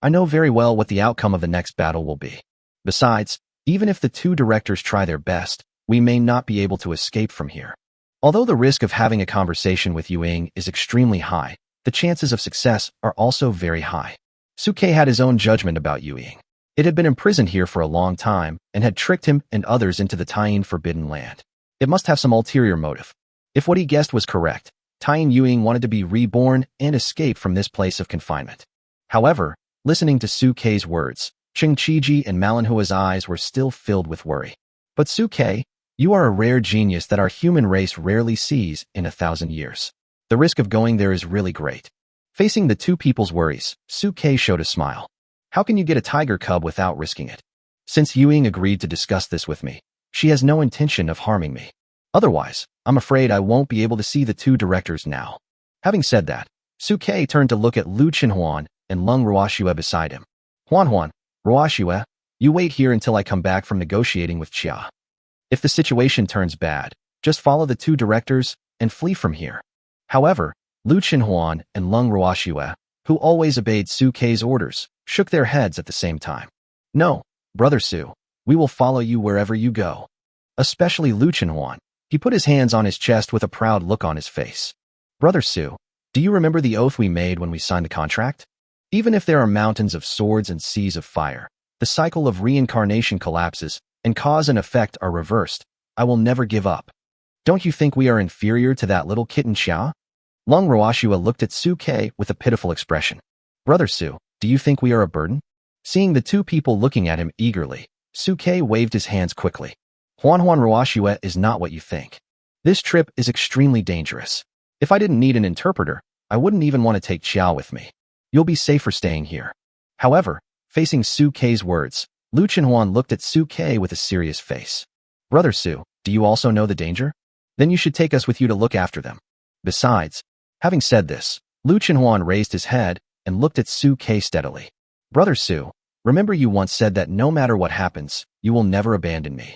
I know very well what the outcome of the next battle will be. Besides, even if the two directors try their best, we may not be able to escape from here. Although the risk of having a conversation with Ning is extremely high, the chances of success are also very high. Suke had his own judgment about Ning. It had been imprisoned here for a long time and had tricked him and others into the Taiyin Forbidden Land. It must have some ulterior motive. If what he guessed was correct, Taiyin Ning wanted to be reborn and escape from this place of confinement. However, listening to Suke's words, Chengqiji and Manhwa's eyes were still filled with worry. But Suke, you are a rare genius that our human race rarely sees in 1,000 years. The risk of going there is really great. Facing the two people's worries, Suke showed a smile. How can you get a tiger cub without risking it? Since Ning agreed to discuss this with me, she has no intention of harming me. Otherwise, I'm afraid I won't be able to see the two directors now. Having said that, Suke turned to look at Lu Chenhuan and Lung Ruoxue beside him. Huan, Ruoxue, you wait here until I come back from negotiating with Xia. If the situation turns bad, just follow the two directors and flee from here. However, Lu Chenhuan and Lung Ruoxue, who always obeyed Suke's orders, shook their heads at the same time. No, Brother Su, we will follow you wherever you go. Especially Lu Chenhuan. He put his hands on his chest with a proud look on his face. Brother Su, do you remember the oath we made when we signed the contract? Even if there are mountains of swords and seas of fire, the cycle of reincarnation collapses and cause and effect are reversed. I will never give up. Don't you think we are inferior to that little kitten Xia? Lung Ruoxue looked at Suke with a pitiful expression. Brother Su, do you think we are a burden? Seeing the two people looking at him eagerly, Suke waved his hands quickly. Huan Ruoxue is not what you think. This trip is extremely dangerous. If I didn't need an interpreter, I wouldn't even want to take Xiao with me. You'll be safer staying here. However, facing Suke's words, Lu Chenhuan looked at Suke with a serious face. Brother Su, do you also know the danger? Then you should take us with you to look after them. Besides, having said this, Lu Chenhuan raised his head and looked at Suke steadily. Brother Su, remember you once said that no matter what happens, you will never abandon me.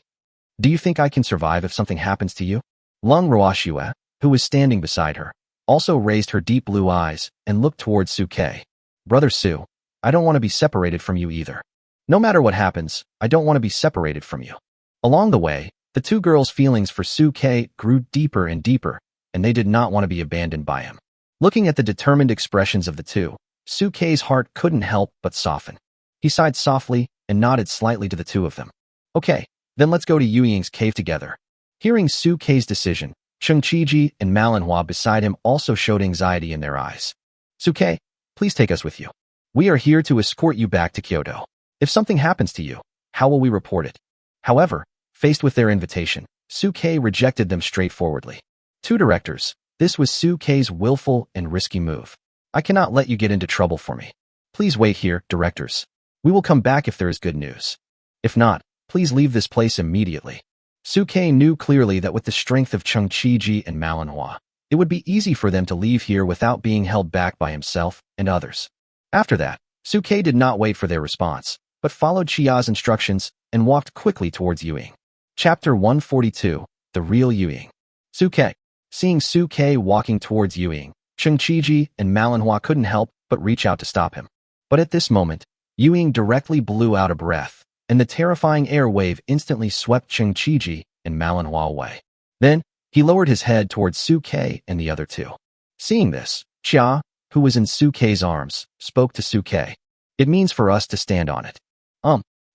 Do you think I can survive if something happens to you? Lung Ruoxue, who was standing beside her, also raised her deep blue eyes and looked towards Suke. Brother Su, I don't want to be separated from you either. No matter what happens, I don't want to be separated from you. Along the way, the two girls' feelings for Suke grew deeper and deeper, and they did not want to be abandoned by him. Looking at the determined expressions of the two, Suke's heart couldn't help but soften. He sighed softly and nodded slightly to the two of them. Okay, then let's go to Yuying's cave together. Hearing Suke's decision, Chengqiji and Manhwa beside him also showed anxiety in their eyes. Suke, please take us with you. We are here to escort you back to Kyoto. If something happens to you, how will we report it? However, faced with their invitation, Suke rejected them straightforwardly. Two directors, this was Suke's willful and risky move. I cannot let you get into trouble for me. Please wait here, directors. We will come back if there is good news. If not, please leave this place immediately. Suke knew clearly that with the strength of Chengqiji and Manhwa, it would be easy for them to leave here without being held back by himself and others. After that, Suke did not wait for their response, but followed Xia's instructions and walked quickly towards Yuying. Chapter 142, The Real Yuying. Suke. Seeing Suke walking towards Yuying, Chengqiji and Manhwa couldn't help but reach out to stop him. But at this moment, Yuying directly blew out a breath, and the terrifying air wave instantly swept Chengqiji and Manhwa away. Then, he lowered his head towards Suke and the other two. Seeing this, Xia, who was in Suke's arms, spoke to Suke. It means for us to stand on it.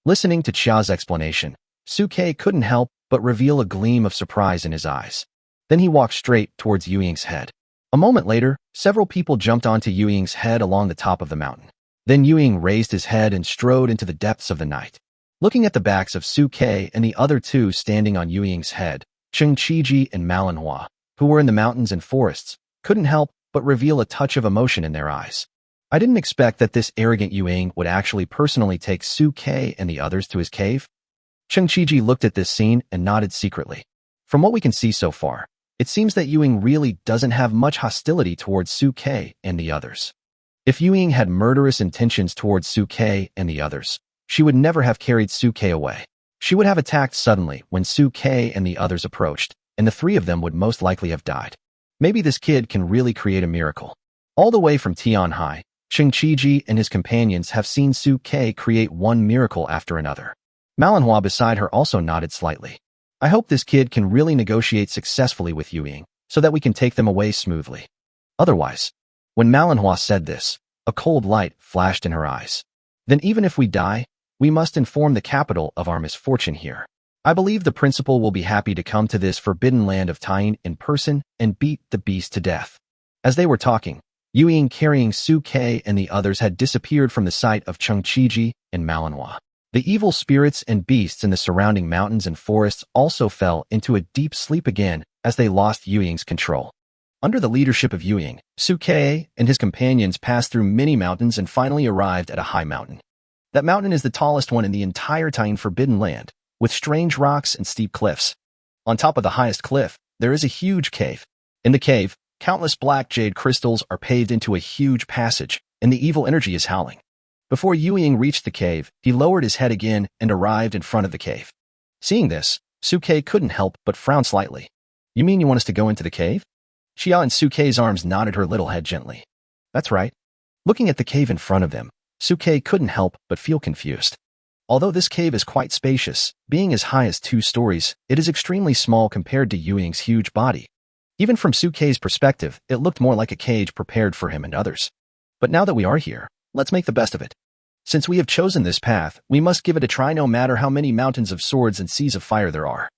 Listening to Xia's explanation, Suke couldn't help but reveal a gleam of surprise in his eyes. Then he walked straight towards Yuying's head. A moment later, several people jumped onto Yuying's head along the top of the mountain. Then Yuying raised his head and strode into the depths of the night. Looking at the backs of Suke and the other two standing on Yuying's head, Chengqiji and Manhwa, who were in the mountains and forests, couldn't help but reveal a touch of emotion in their eyes. I didn't expect that this arrogant Yuying would actually personally take Suke and the others to his cave. Chengqiji looked at this scene and nodded secretly. From what we can see so far, it seems that Yuying really doesn't have much hostility towards Suke and the others. If Yuying had murderous intentions towards Suke and the others, she would never have carried Suke away. She would have attacked suddenly when Suke and the others approached, and the three of them would most likely have died. Maybe this kid can really create a miracle. All the way from Tianhai, Qingqiji and his companions have seen Su Ke create one miracle after another. Manhwa beside her also nodded slightly. I hope this kid can really negotiate successfully with Yuying, so that we can take them away smoothly. Otherwise, when Manhwa said this, a cold light flashed in her eyes. Then even if we die, we must inform the capital of our misfortune here. I believe the principal will be happy to come to this forbidden land of Tying in person and beat the beast to death. As they were talking, Yuying carrying Su Ke and the others had disappeared from the sight of Qingqiji and Manhwa. The evil spirits and beasts in the surrounding mountains and forests also fell into a deep sleep again as they lost Yuying's control. Under the leadership of Yuying, Su Ke and his companions passed through many mountains and finally arrived at a high mountain. That mountain is the tallest one in the entire Tying Forbidden Land, with strange rocks and steep cliffs. On top of the highest cliff, there is a huge cave. In the cave, countless black jade crystals are paved into a huge passage, and the evil energy is howling. Before Yuying reached the cave, he lowered his head again and arrived in front of the cave. Seeing this, Su Ke couldn't help but frown slightly. You mean you want us to go into the cave? Xia in Su Ke's arms nodded her little head gently. That's right. Looking at the cave in front of them, Su Ke couldn't help but feel confused. Although this cave is quite spacious, being as high as 2 stories, it is extremely small compared to Yuying's huge body. Even from Su Ke's perspective, it looked more like a cage prepared for him and others. But now that we are here, let's make the best of it. Since we have chosen this path, we must give it a try no matter how many mountains of swords and seas of fire there are.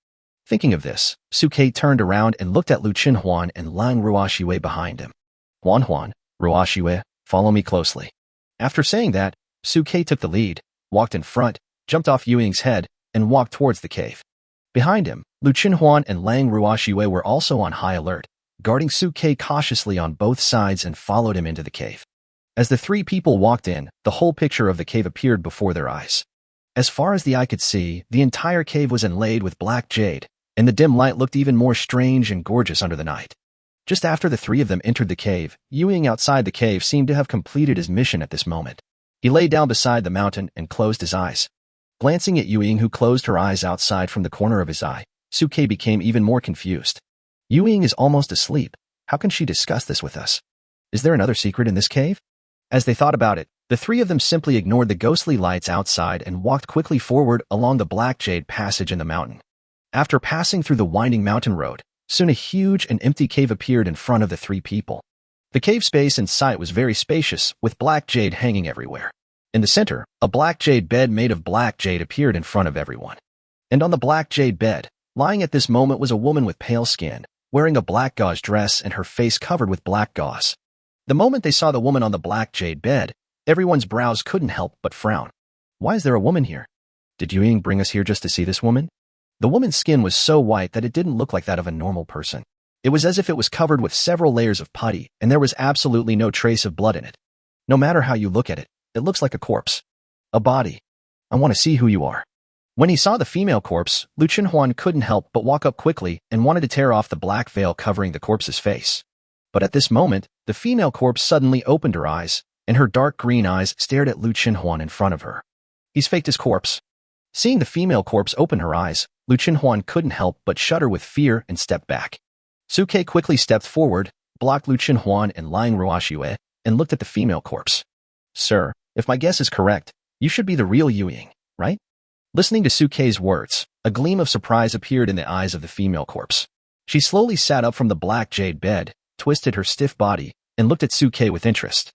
Thinking of this, Su Ke turned around and looked at Lu Qinhuan and Lang Ruoxiwei behind him. Huan, Ruoxiwei, follow me closely. After saying that, Su Ke took the lead, walked in front, jumped off Yuying's head, and walked towards the cave. Behind him, Lu Qinhuan and Lang Ruoxiwei were also on high alert, guarding Su Ke cautiously on both sides and followed him into the cave. As the 3 people walked in, the whole picture of the cave appeared before their eyes. As far as the eye could see, the entire cave was inlaid with black jade, and the dim light looked even more strange and gorgeous under the night. Just after the 3 of them entered the cave, Yuying outside the cave seemed to have completed his mission at this moment. He lay down beside the mountain and closed his eyes. Glancing at Yuying, who closed her eyes outside from the corner of his eye, Su Ke became even more confused. Yuying is almost asleep. How can she discuss this with us? Is there another secret in this cave? As they thought about it, the 3 of them simply ignored the ghostly lights outside and walked quickly forward along the black jade passage in the mountain. After passing through the winding mountain road, soon a huge and empty cave appeared in front of the 3 people. The cave space in sight was very spacious, with black jade hanging everywhere. In the center, a black jade bed made of black jade appeared in front of everyone. And on the black jade bed, lying at this moment was a woman with pale skin, wearing a black gauze dress and her face covered with black gauze. The moment they saw the woman on the black jade bed, everyone's brows couldn't help but frown. Why is there a woman here? Did Yuying bring us here just to see this woman? The woman's skin was so white that it didn't look like that of a normal person. It was as if it was covered with several layers of putty, and there was absolutely no trace of blood in it. No matter how you look at it, it looks like a corpse. A body. I want to see who you are. When he saw the female corpse, Lu Qinhuan couldn't help but walk up quickly and wanted to tear off the black veil covering the corpse's face. But at this moment, the female corpse suddenly opened her eyes, and her dark green eyes stared at Lu Qinhuan in front of her. He's faked his corpse. Seeing the female corpse open her eyes, Lu Qinhuan couldn't help but shudder with fear and step back. Su Ke quickly stepped forward, blocked Lu Qinhuan and Lang Ruoxiwei, and looked at the female corpse. Sir, if my guess is correct, you should be the real Yuying, right? Listening to Su Ke's words, a gleam of surprise appeared in the eyes of the female corpse. She slowly sat up from the black jade bed, twisted her stiff body, and looked at Su Ke with interest.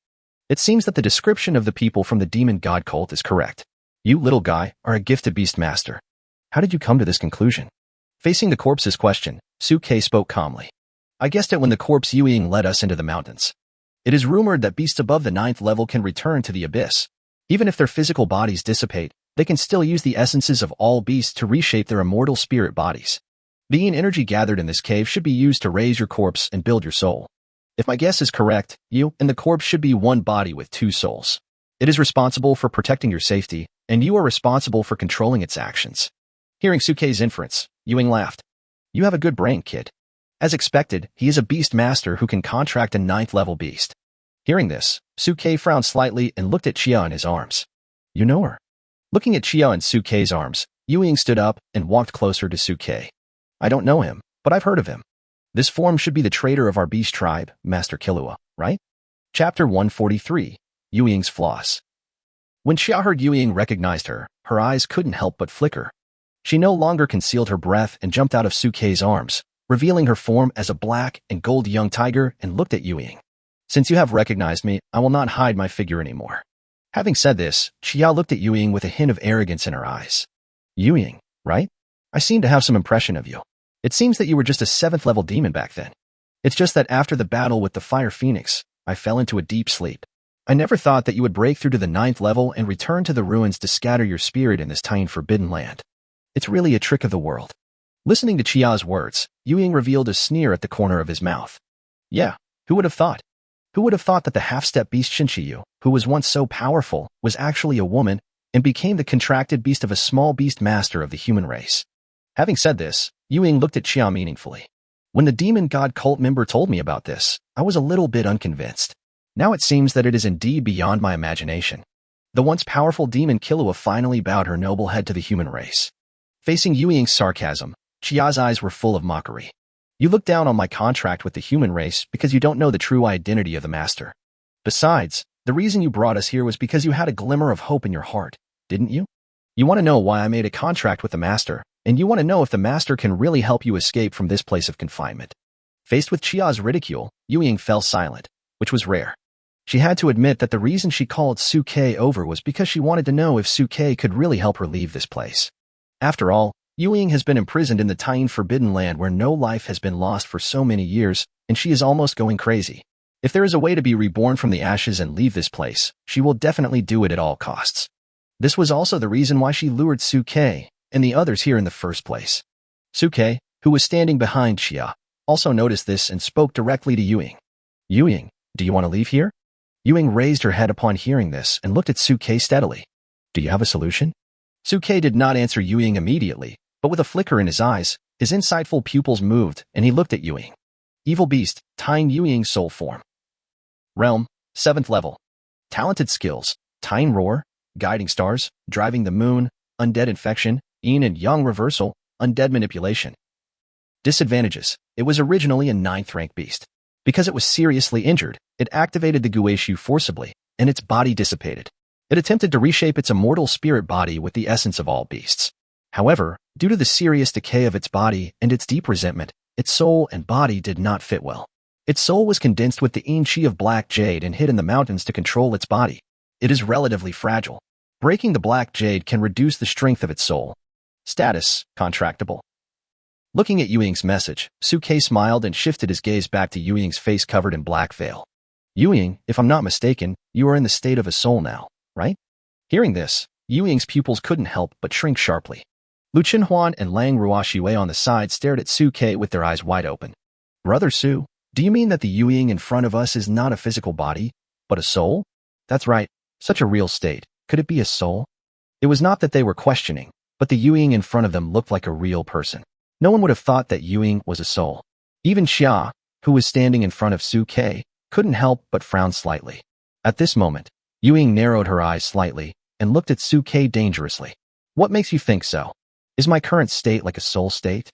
It seems that the description of the people from the demon god cult is correct. You, little guy, are a gifted beastmaster. How did you come to this conclusion? Facing the corpse's question, Su Ke spoke calmly. I guessed it when the corpse Yuying led us into the mountains. It is rumored that beasts above the 9th level can return to the abyss. Even if their physical bodies dissipate, they can still use the essences of all beasts to reshape their immortal spirit bodies. The energy gathered in this cave should be used to raise your corpse and build your soul. If my guess is correct, you and the corpse should be one body with 2 souls. It is responsible for protecting your safety, and you are responsible for controlling its actions. Hearing Su Ke's inference, Yuying laughed. You have a good brain, kid. As expected, he is a beastmaster who can contract a 9th level beast. Hearing this, Su Ke frowned slightly and looked at Xia in his arms. You know her. Looking at Xia in Su Ke's arms, Yuying stood up and walked closer to Su Ke. I don't know him, but I've heard of him. This form should be the traitor of our beast tribe, Master Killua, right? Chapter 143, Yuying's flaws. When Xia heard Yuying recognized her, her eyes couldn't help but flicker. She no longer concealed her breath and jumped out of Sukei's arms, revealing her form as a black and gold young tiger, and looked at Yuying. Since you have recognized me, I will not hide my figure anymore. Having said this, Xia looked at Yuying with a hint of arrogance in her eyes. Yuying, right? I seem to have some impression of you. It seems that you were just a 7th level demon back then. It's just that after the battle with the Fire Phoenix, I fell into a deep sleep. I never thought that you would break through to the 9th level and return to the ruins to scatter your spirit in this tiny forbidden land. It's really a trick of the world. Listening to Xia's words, Yuying revealed a sneer at the corner of his mouth. Yeah, who would have thought? Who would have thought that the half-step beast Shinchiyu, who was once so powerful, was actually a woman and became the contracted beast of a small beast master of the human race? Having said this, Yuying looked at Xia meaningfully. When the demon god cult member told me about this, I was a little bit unconvinced. Now it seems that it is indeed beyond my imagination. The once powerful demon Killua finally bowed her noble head to the human race. Facing Yuying's sarcasm, Xia's eyes were full of mockery. You look down on my contract with the human race because you don't know the true identity of the master. Besides, the reason you brought us here was because you had a glimmer of hope in your heart, didn't you? You want to know why I made a contract with the master, and you want to know if the master can really help you escape from this place of confinement. Faced with Xia's ridicule, Yuying fell silent, which was rare. She had to admit that the reason she called Sukei over was because she wanted to know if Sukei could really help her leave this place. After all, Yuying has been imprisoned in the tiny forbidden land where no life has been lost for so many years, and she is almost going crazy. If there is a way to be reborn from the ashes and leave this place, she will definitely do it at all costs. This was also the reason why she lured Sukei and the others here in the first place. Sukei, who was standing behind Xia, also noticed this and spoke directly to Yuying. Yuying, do you want to leave here? Yuying raised her head upon hearing this and looked at Sukei steadily. Do you have a solution? Sukei did not answer Yuying immediately, but with a flicker in his eyes, his insightful pupils moved and he looked at Yuying. Evil Beast, Tine Yuying's soul form. Realm, 7th level. Talented skills, Tine Roar, Guiding Stars, Driving the Moon, Undead Infection, Yin and Yang Reversal, Undead Manipulation. Disadvantages, it was originally a 9th rank beast. Because it was seriously injured, it activated the Guishu forcibly, and its body dissipated. It attempted to reshape its immortal spirit body with the essence of all beasts. However, due to the serious decay of its body and its deep resentment, its soul and body did not fit well. Its soul was condensed with the yin chi of black jade and hid in the mountains to control its body. It is relatively fragile. Breaking the black jade can reduce the strength of its soul. Status, contractable. Looking at Yuying's message, Sukei smiled and shifted his gaze back to Yuying's face covered in black veil. Yuying, if I'm not mistaken, you are in the state of a soul now, right? Hearing this, Yuying's pupils couldn't help but shrink sharply. Lu Qinhuan and Lang Ruoxue on the side stared at Sukei with their eyes wide open. Brother Su, do you mean that the Yuying in front of us is not a physical body, but a soul? That's right, such a real state. Could it be a soul? It was not that they were questioning, but the Yuying in front of them looked like a real person. No one would have thought that Yuying was a soul. Even Xia, who was standing in front of Sukei, couldn't help but frown slightly. At this moment, Yuying narrowed her eyes slightly and looked at Sukei dangerously. What makes you think so? Is my current state like a soul state?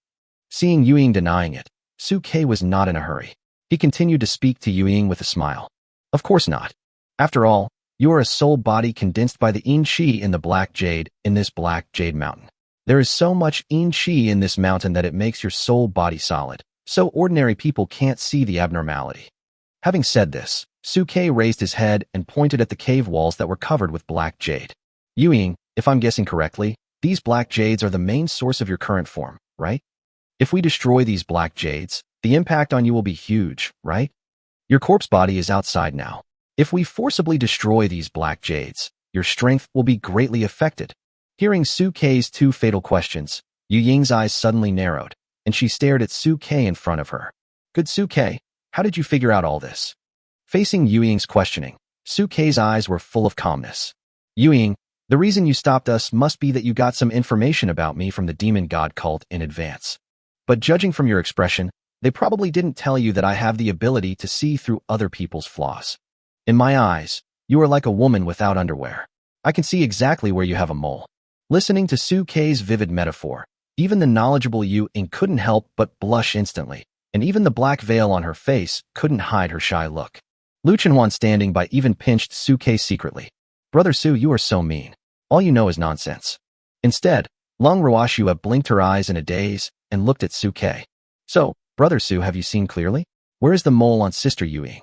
Seeing Yuying denying it, Sukei was not in a hurry. He continued to speak to Yuying with a smile. Of course not. After all, you are a soul body condensed by the yin chi in the black jade in this black jade mountain. There is so much yin chi in this mountain that it makes your soul body solid, so ordinary people can't see the abnormality. Having said this, Sukei raised his head and pointed at the cave walls that were covered with black jade. Yuying, if I'm guessing correctly, these black jades are the main source of your current form, right? If we destroy these black jades, the impact on you will be huge, right? Your corpse body is outside now. If we forcibly destroy these black jades, your strength will be greatly affected. Hearing Sukei's two fatal questions, Yuying's eyes suddenly narrowed, and she stared at Sukei in front of her. Good Sukei, how did you figure out all this? Facing Yuying's questioning, Sukei's eyes were full of calmness. Yuying, the reason you stopped us must be that you got some information about me from the demon god cult in advance. But judging from your expression, they probably didn't tell you that I have the ability to see through other people's flaws. In my eyes, you are like a woman without underwear. I can see exactly where you have a mole. Listening to Sukei's vivid metaphor, even the knowledgeable Yuying couldn't help but blush instantly, and even the black veil on her face couldn't hide her shy look. Lu Chenhuan standing by even pinched Su Ke secretly. Brother Su, you are so mean. All you know is nonsense. Instead, Lung Ruoxue blinked her eyes in a daze and looked at Su Ke. So, Brother Su, have you seen clearly? Where is the mole on Sister Yuying?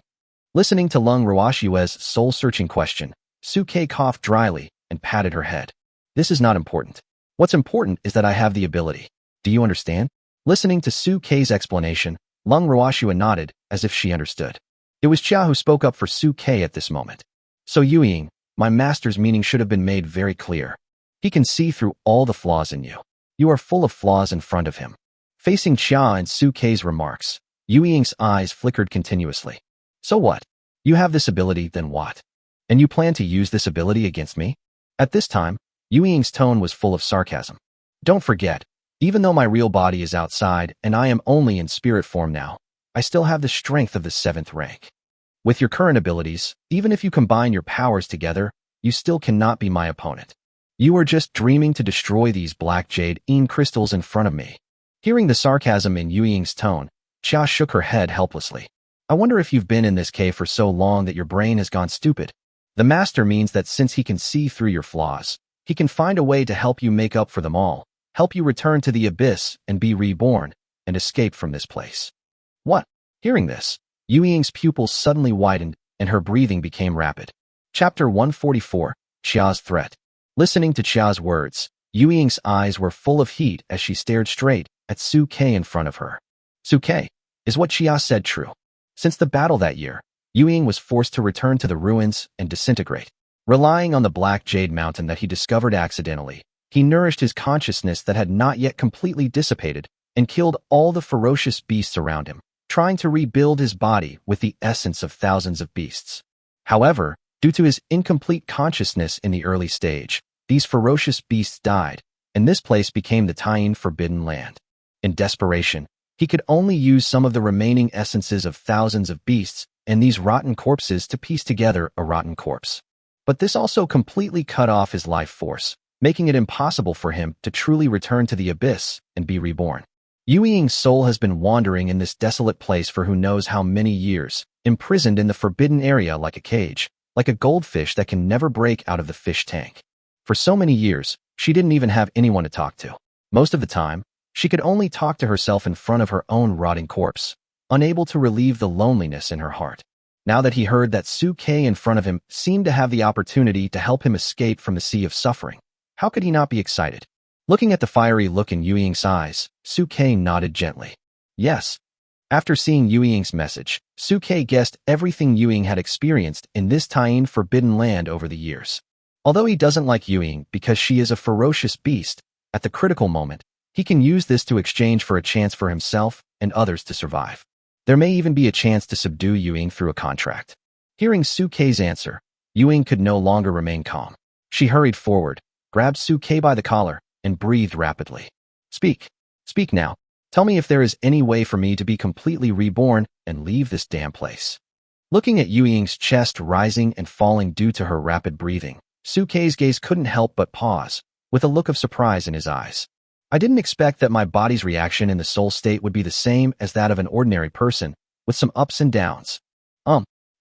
Listening to Lung Ruoxue's soul-searching question, Su Ke coughed dryly and patted her head. This is not important. What's important is that I have the ability. Do you understand? Listening to Su Ke's explanation, Lung Ruoxue nodded as if she understood. It was Chia who spoke up for Su Ke at this moment. So Yuying, my master's meaning should have been made very clear. He can see through all the flaws in you. You are full of flaws in front of him. Facing Chia and Su Ke's remarks, Yuying's eyes flickered continuously. So what? You have this ability, then what? And you plan to use this ability against me? At this time, Yuying's tone was full of sarcasm. Don't forget, even though my real body is outside and I am only in spirit form now, I still have the strength of the 7th rank. With your current abilities, even if you combine your powers together, you still cannot be my opponent. You are just dreaming to destroy these black jade crystals in front of me. Hearing the sarcasm in Yuying's tone, Chia shook her head helplessly. I wonder if you've been in this cave for so long that your brain has gone stupid. The master means that since he can see through your flaws, he can find a way to help you make up for them all, help you return to the abyss and be reborn, and escape from this place. What? Hearing this, Yuying's pupils suddenly widened and her breathing became rapid. Chapter 144, Chia's Threat. Listening to Chia's words, Yuying's eyes were full of heat as she stared straight at Su Ke in front of her. Su Ke, is what Chia said true? Since the battle that year, Yuying was forced to return to the ruins and disintegrate. Relying on the Black Jade Mountain that he discovered accidentally, he nourished his consciousness that had not yet completely dissipated and killed all the ferocious beasts around him, trying to rebuild his body with the essence of thousands of beasts. However, due to his incomplete consciousness in the early stage, these ferocious beasts died, and this place became the Tying Forbidden Land. In desperation, he could only use some of the remaining essences of thousands of beasts and these rotten corpses to piece together a rotten corpse. But this also completely cut off his life force, making it impossible for him to truly return to the abyss and be reborn. Yuying's soul has been wandering in this desolate place for who knows how many years, imprisoned in the forbidden area like a cage, like a goldfish that can never break out of the fish tank. For so many years, she didn't even have anyone to talk to. Most of the time, she could only talk to herself in front of her own rotting corpse, unable to relieve the loneliness in her heart. Now that he heard that Su Ke in front of him seemed to have the opportunity to help him escape from the sea of suffering, how could he not be excited? Looking at the fiery look in Yuying's eyes, Su Ke nodded gently. Yes. After seeing Yuying's message, Su Ke guessed everything Yuying had experienced in this Tying Forbidden Land over the years. Although he doesn't like Yuying because she is a ferocious beast, at the critical moment, he can use this to exchange for a chance for himself and others to survive. There may even be a chance to subdue Yuying through a contract. Hearing Su Ke's answer, Yuying could no longer remain calm. She hurried forward, grabbed Su Ke by the collar, and breathed rapidly. Speak. Speak now. Tell me if there is any way for me to be completely reborn and leave this damn place. Looking at Yuying's chest rising and falling due to her rapid breathing, Su Ke's gaze couldn't help but pause, with a look of surprise in his eyes. I didn't expect that my body's reaction in the soul state would be the same as that of an ordinary person, with some ups and downs.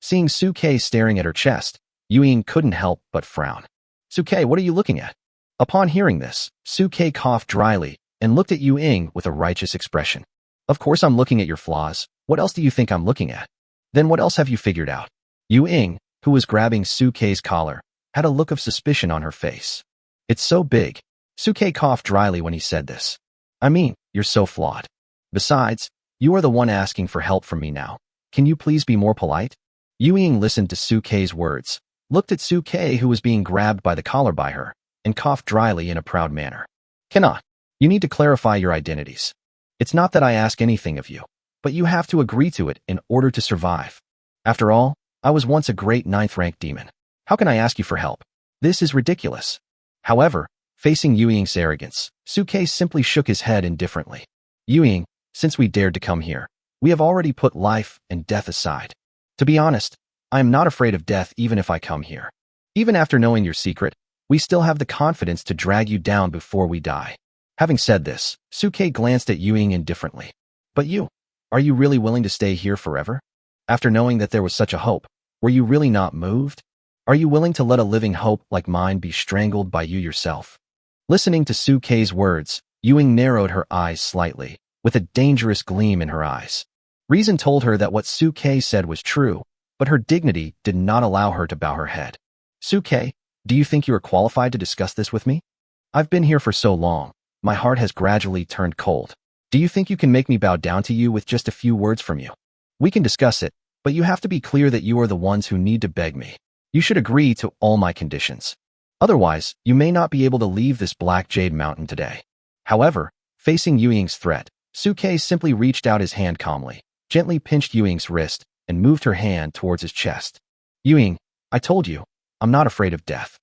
Seeing Su Ke staring at her chest, Yuying couldn't help but frown. Su Ke, what are you looking at? Upon hearing this, Su Ke coughed dryly and looked at Yuying with a righteous expression. Of course I'm looking at your flaws. What else do you think I'm looking at? Then what else have you figured out? Yuying, who was grabbing Su Ke's collar, had a look of suspicion on her face. It's so big. Su Ke coughed dryly when he said this. I mean, you're so flawed. Besides, you are the one asking for help from me now. Can you please be more polite? Yuying listened to Su Ke's words, looked at Su Ke who was being grabbed by the collar by her, and coughed dryly in a proud manner. Cannot. You need to clarify your identities. It's not that I ask anything of you, but you have to agree to it in order to survive. After all, I was once a great 9th-rank demon. How can I ask you for help? This is ridiculous. However, facing Yuying's arrogance, Su Ke simply shook his head indifferently. Yuying, since we dared to come here, we have already put life and death aside. To be honest, I am not afraid of death even if I come here. Even after knowing your secret, we still have the confidence to drag you down before we die. Having said this, Su Ke glanced at Yuying indifferently. But you, are you really willing to stay here forever? After knowing that there was such a hope, Were you really not moved? Are you willing to let a living hope like mine be strangled by you yourself? Listening to Su Kei's words, Ewing narrowed her eyes slightly, with a dangerous gleam in her eyes. Reason told her that what Su Kei said was true, but her dignity did not allow her to bow her head. Su Kei, do you think you are qualified to discuss this with me? I've been here for so long, my heart has gradually turned cold. Do you think you can make me bow down to you with just a few words from you? We can discuss it, but you have to be clear that you are the ones who need to beg me. You should agree to all my conditions. Otherwise, you may not be able to leave this Black Jade Mountain today. However, facing Ewing's threat, Su Kei simply reached out his hand calmly, gently pinched Ewing's wrist, and moved her hand towards his chest. Ewing, I told you, I'm not afraid of death.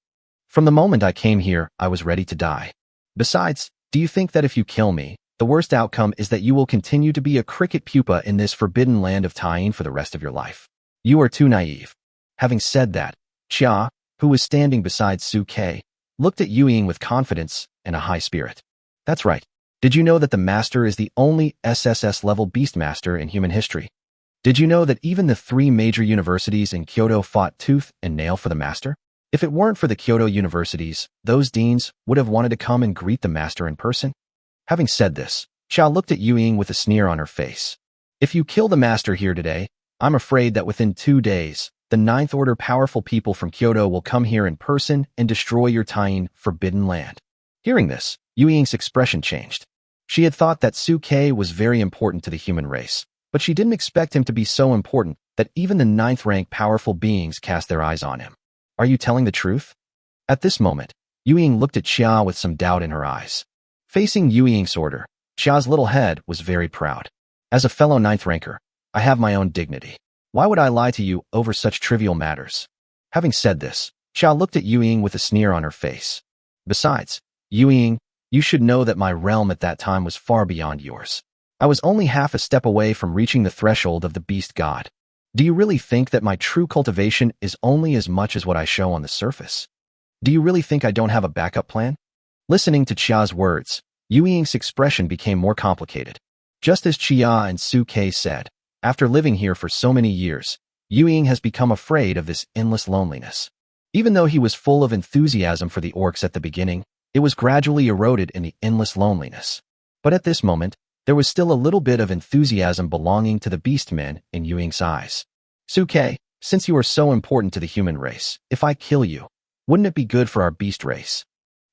From the moment I came here, I was ready to die. Besides, do you think that if you kill me, the worst outcome is that you will continue to be a cricket pupa in this forbidden land of Tying for the rest of your life? You are too naive. Having said that, Chia, who was standing beside Su Kei, looked at Ewing with confidence and a high spirit. That's right. Did you know that the Master is the only SSS-level beastmaster in human history? Did you know that even the 3 major universities in Kyoto fought tooth and nail for the Master? If it weren't for the Kyoto universities, those deans would have wanted to come and greet the Master in person. Having said this, Chia looked at Ewing with a sneer on her face. If you kill the Master here today, I'm afraid that within 2 days, the 9th Order powerful people from Kyoto will come here in person and destroy your Tying forbidden land. Hearing this, Ewing's expression changed. She had thought that Su Kei was very important to the human race, but she didn't expect him to be so important that even the 9th rank powerful beings cast their eyes on him. Are you telling the truth? At this moment, Ewing looked at Chia with some doubt in her eyes. Facing Ewing's order, Chia's little head was very proud. As a fellow 9th ranker, I have my own dignity. Why would I lie to you over such trivial matters? Having said this, Chia looked at Ewing with a sneer on her face. Besides, Ewing, you should know that my realm at that time was far beyond yours. I was only half a step away from reaching the threshold of the beast god. Do you really think that my true cultivation is only as much as what I show on the surface? Do you really think I don't have a backup plan? Listening to Chia's words, Ewing's expression became more complicated. Just as Chia and Su Kei said, after living here for so many years, Ewing has become afraid of this endless loneliness. Even though he was full of enthusiasm for the orcs at the beginning, it was gradually eroded in the endless loneliness. But at this moment, there was still a little bit of enthusiasm belonging to the beastmen in Ewing's eyes. Su Kei, since you are so important to the human race, if I kill you, wouldn't it be good for our beast race?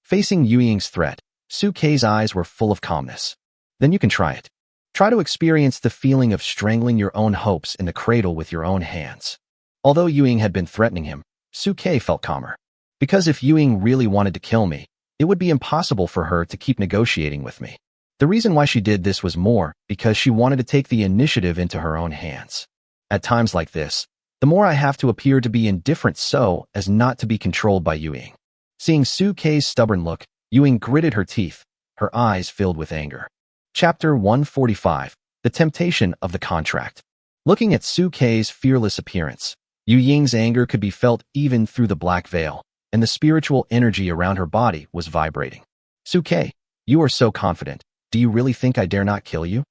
Facing Ewing's threat, Su Kei's eyes were full of calmness. Then you can try it. Try to experience the feeling of strangling your own hopes in the cradle with your own hands. Although Ewing had been threatening him, Su Kei felt calmer. Because if Ewing really wanted to kill me, it would be impossible for her to keep negotiating with me. The reason why she did this was more because she wanted to take the initiative into her own hands. At times like this, the more I have to appear to be indifferent so as not to be controlled by Ewing. Seeing Su Kei's stubborn look, Ewing gritted her teeth, her eyes filled with anger. Chapter 145, The Temptation of the Contract. Looking at Su Kei's fearless appearance, Yu Ying's anger could be felt even through the black veil, and the spiritual energy around her body was vibrating. Su Kei, you are so confident. Do you really think I dare not kill you?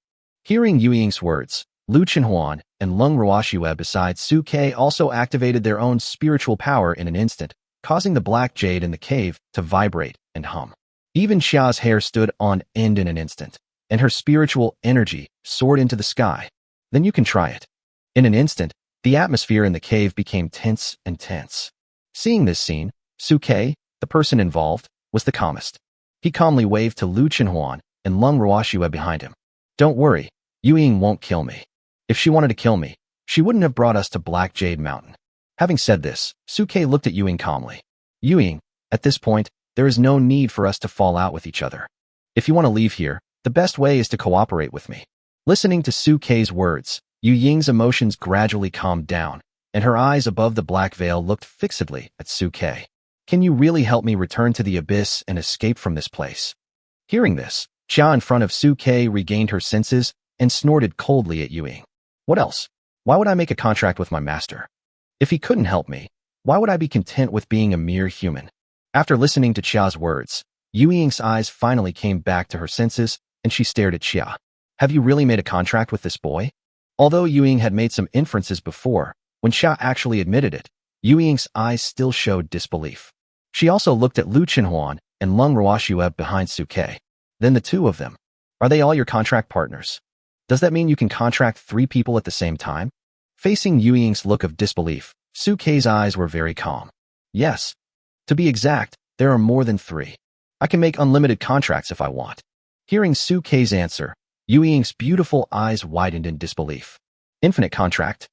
Hearing Yu Ying's words, Lu Chenhuan and Lung Ruoxue beside Su Kei also activated their own spiritual power in an instant, causing the black jade in the cave to vibrate and hum. Even Xia's hair stood on end in an instant, and her spiritual energy soared into the sky. Then you can try it. In an instant, the atmosphere in the cave became tense and tense. Seeing this scene, Su Kei, the person involved, was the calmest. He calmly waved to Lu Chenhuan and Lung Ruoxue behind him. Don't worry, Yu Ying won't kill me. If she wanted to kill me, she wouldn't have brought us to Black Jade Mountain. Having said this, Su Kei looked at Yu Ying calmly. Yu Ying, at this point, there is no need for us to fall out with each other. If you want to leave here, the best way is to cooperate with me. Listening to Su Kei's words, Yu Ying's emotions gradually calmed down, and her eyes above the black veil looked fixedly at Su Kei. Can you really help me return to the abyss and escape from this place? Hearing this, Xia in front of Su Kei regained her senses and snorted coldly at Yu Ying. What else? Why would I make a contract with my master? If he couldn't help me, why would I be content with being a mere human? After listening to Xia's words, Yu Ying's eyes finally came back to her senses, and she stared at Xia. Have you really made a contract with this boy? Although Yu Ying had made some inferences before, When Xia actually admitted it, Yu Ying's eyes still showed disbelief. She also looked at Lu Qinhuan and Lung Ruoxue behind Suke. Then the two of them. Are they all your contract partners? Does that mean you can contract 3 people at the same time? Facing Yu Ying's look of disbelief, Suke's eyes were very calm. Yes. To be exact, there are more than 3. I can make unlimited contracts if I want. Hearing Suke's answer, Yu Ying's beautiful eyes widened in disbelief. Infinite contract?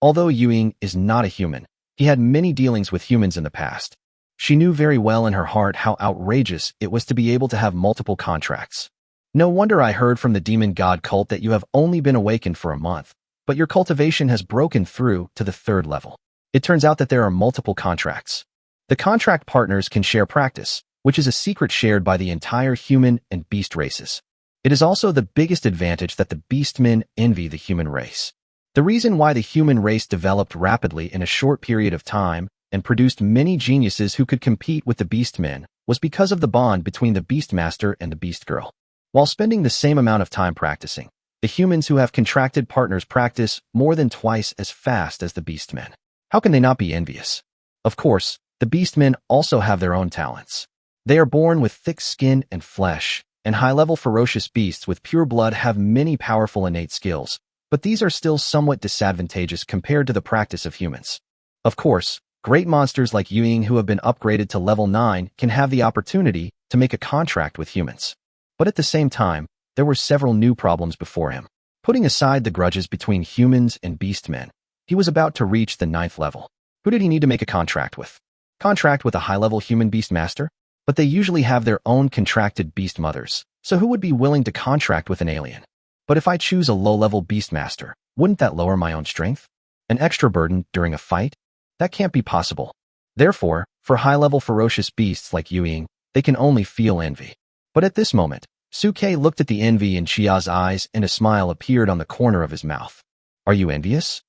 Although Yu Ying is not a human, he had many dealings with humans in the past. She knew very well in her heart how outrageous it was to be able to have multiple contracts. No wonder I heard from the demon god cult that you have only been awakened for a month, but your cultivation has broken through to the 3rd level. It turns out that there are multiple contracts. The contract partners can share practice, which is a secret shared by the entire human and beast races. It is also the biggest advantage that the beastmen envy the human race. The reason why the human race developed rapidly in a short period of time and produced many geniuses who could compete with the beastmen was because of the bond between the beastmaster and the beast girl. While spending the same amount of time practicing, the humans who have contracted partners practice more than twice as fast as the beastmen. How can they not be envious? Of course, the beastmen also have their own talents. They are born with thick skin and flesh, and high-level ferocious beasts with pure blood have many powerful innate skills, but these are still somewhat disadvantageous compared to the practice of humans. Of course, great monsters like Yu Ying who have been upgraded to level 9 can have the opportunity to make a contract with humans. But at the same time, there were several new problems before him. Putting aside the grudges between humans and beastmen, he was about to reach the 9th level. Who did he need to make a contract with? Contract with a high-level human beastmaster? But they usually have their own contracted beast mothers, so who would be willing to contract with an alien? But if I choose a low-level beastmaster, wouldn't that lower my own strength? An extra burden during a fight? That can't be possible. Therefore, for high-level ferocious beasts like Yu Ying, they can only feel envy. But at this moment, Suke looked at the envy in Chia's eyes and a smile appeared on the corner of his mouth. Are you envious?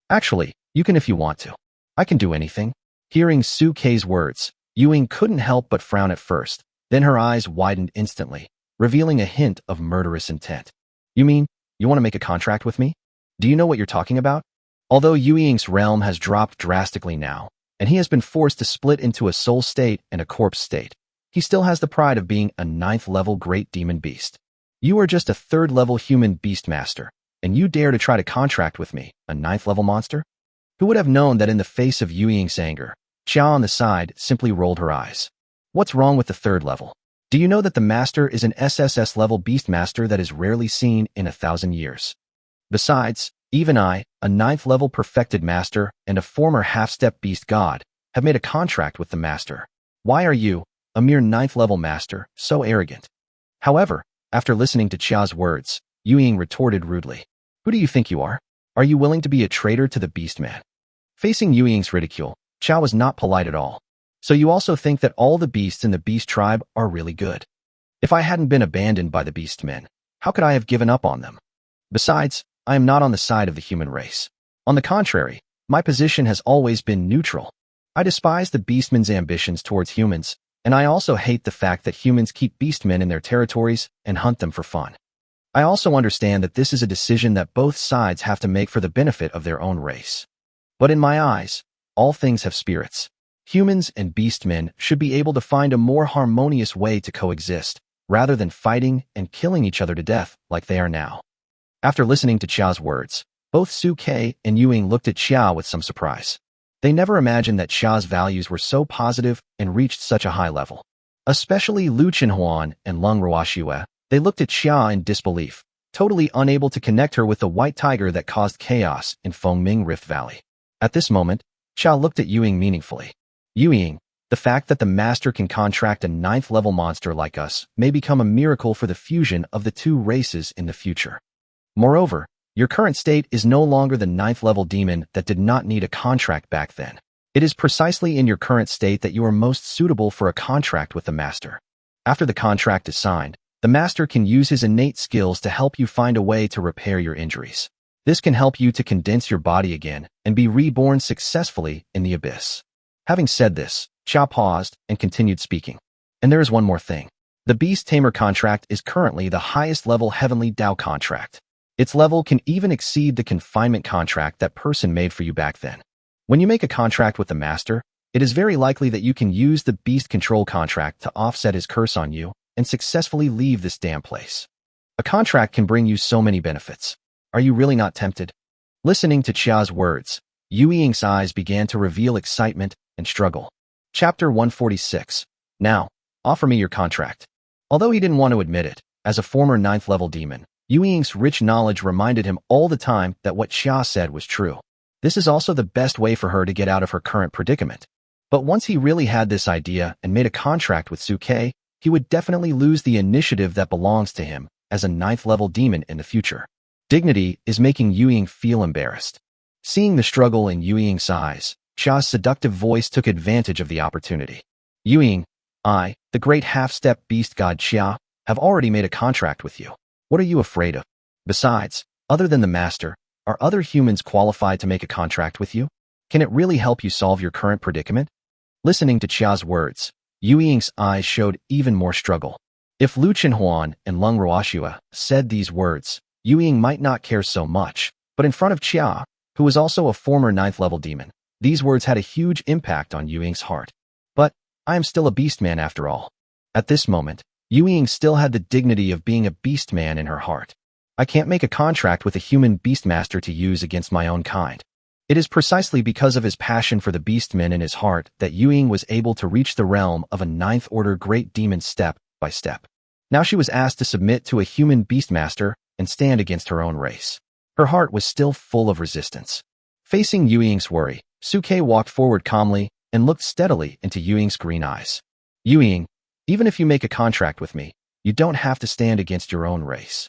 Actually, you can if you want to. I can do anything. Hearing Suke's words, Yu Ying couldn't help but frown at first, then her eyes widened instantly, revealing a hint of murderous intent. You mean, you want to make a contract with me? Do you know what you're talking about? Although Yu Ying's realm has dropped drastically now, and he has been forced to split into a soul state and a corpse state, he still has the pride of being a 9th level great demon beast. You are just a 3rd level human beastmaster, and you dare to try to contract with me, a 9th level monster? Who would have known that in the face of Yu Ying's anger, Xia on the side simply rolled her eyes. What's wrong with the 3rd level? Do you know that the master is an SSS level beastmaster that is rarely seen in 1,000 years? Besides, even I, a 9th level perfected master and a former half-step beast god, have made a contract with the master. Why are you, a mere 9th level master, so arrogant? However, after listening to Chia's words, Yu Ying retorted rudely. Who do you think you are? Are you willing to be a traitor to the beastman? Facing Yu Ying's ridicule, Xia was not polite at all. So you also think that all the beasts in the beast tribe are really good? If I hadn't been abandoned by the beastmen, how could I have given up on them? Besides, I am not on the side of the human race. On the contrary, my position has always been neutral. I despise the beastmen's ambitions towards humans, and I also hate the fact that humans keep beastmen in their territories and hunt them for fun. I also understand that this is a decision that both sides have to make for the benefit of their own race. But in my eyes, all things have spirits. Humans and beastmen should be able to find a more harmonious way to coexist, rather than fighting and killing each other to death like they are now. After listening to Chia's words, both Suke and Yu Ying looked at Xia with some surprise. They never imagined that Xia's values were so positive and reached such a high level. Especially Lu Qinhuan and Lung Ruoxue, they looked at Xia in disbelief, totally unable to connect her with the white tiger that caused chaos in Fengming Rift Valley. At this moment, Xia looked at Yu Ying meaningfully. Yu Ying, the fact that the master can contract a 9th level monster like us may become a miracle for the fusion of the two races in the future. Moreover, your current state is no longer the 9th level demon that did not need a contract back then. It is precisely in your current state that you are most suitable for a contract with the master. After the contract is signed, the master can use his innate skills to help you find a way to repair your injuries. This can help you to condense your body again and be reborn successfully in the abyss. Having said this, Xia paused and continued speaking. And there is one more thing. The Beast Tamer contract is currently the highest level Heavenly Dao contract. Its level can even exceed the confinement contract that person made for you back then. When you make a contract with the master, it is very likely that you can use the beast control contract to offset his curse on you and successfully leave this damn place. A contract can bring you so many benefits. Are you really not tempted? Listening to Chia's words, Yu Ying's eyes began to reveal excitement and struggle. Chapter 146. Now, offer me your contract. Although he didn't want to admit it, as a former 9th level demon, Yu Ying's rich knowledge reminded him all the time that what Chia said was true. This is also the best way for her to get out of her current predicament. But once he really had this idea and made a contract with Suke, he would definitely lose the initiative that belongs to him as a 9th level demon in the future. Dignity is making Yu Ying feel embarrassed. Seeing the struggle in Yu Ying's eyes, Chia's seductive voice took advantage of the opportunity. Yu Ying, I, the great half-step beast god Chia, have already made a contract with you. What are you afraid of? Besides, other than the master, are other humans qualified to make a contract with you? Can it really help you solve your current predicament? Listening to Chia's words, Yu Ying's eyes showed even more struggle. If Lu Chenhuan and Lung Ruoxua said these words, Yu Ying might not care so much, but in front of Chia, who was also a former 9th level demon, these words had a huge impact on Yu Ying's heart. But I am still a beastman after all. At this moment, Yu Ying still had the dignity of being a beastman in her heart. I can't make a contract with a human beastmaster to use against my own kind. It is precisely because of his passion for the beastmen in his heart that Yu Ying was able to reach the realm of a 9th order great demon step by step. Now she was asked to submit to a human beastmaster and stand against her own race. Her heart was still full of resistance. Facing Yu Ying's worry, Suke walked forward calmly and looked steadily into Yu Ying's green eyes. Yu Ying, even if you make a contract with me, you don't have to stand against your own race.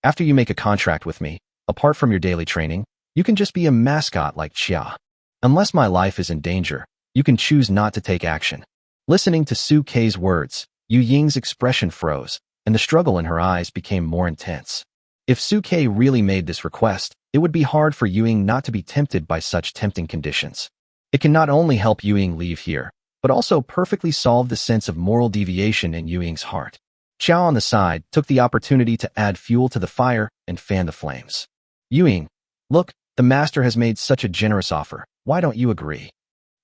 After you make a contract with me, apart from your daily training, you can just be a mascot like Chia. Unless my life is in danger, you can choose not to take action. Listening to Suke's words, Yu Ying's expression froze, and the struggle in her eyes became more intense. If Suke really made this request, it would be hard for Yu Ying not to be tempted by such tempting conditions. It can not only help Yu Ying leave here, but also perfectly solve the sense of moral deviation in Yu Ying's heart. Chia on the side took the opportunity to add fuel to the fire and fan the flames. Yu Ying, look, the master has made such a generous offer. Why don't you agree?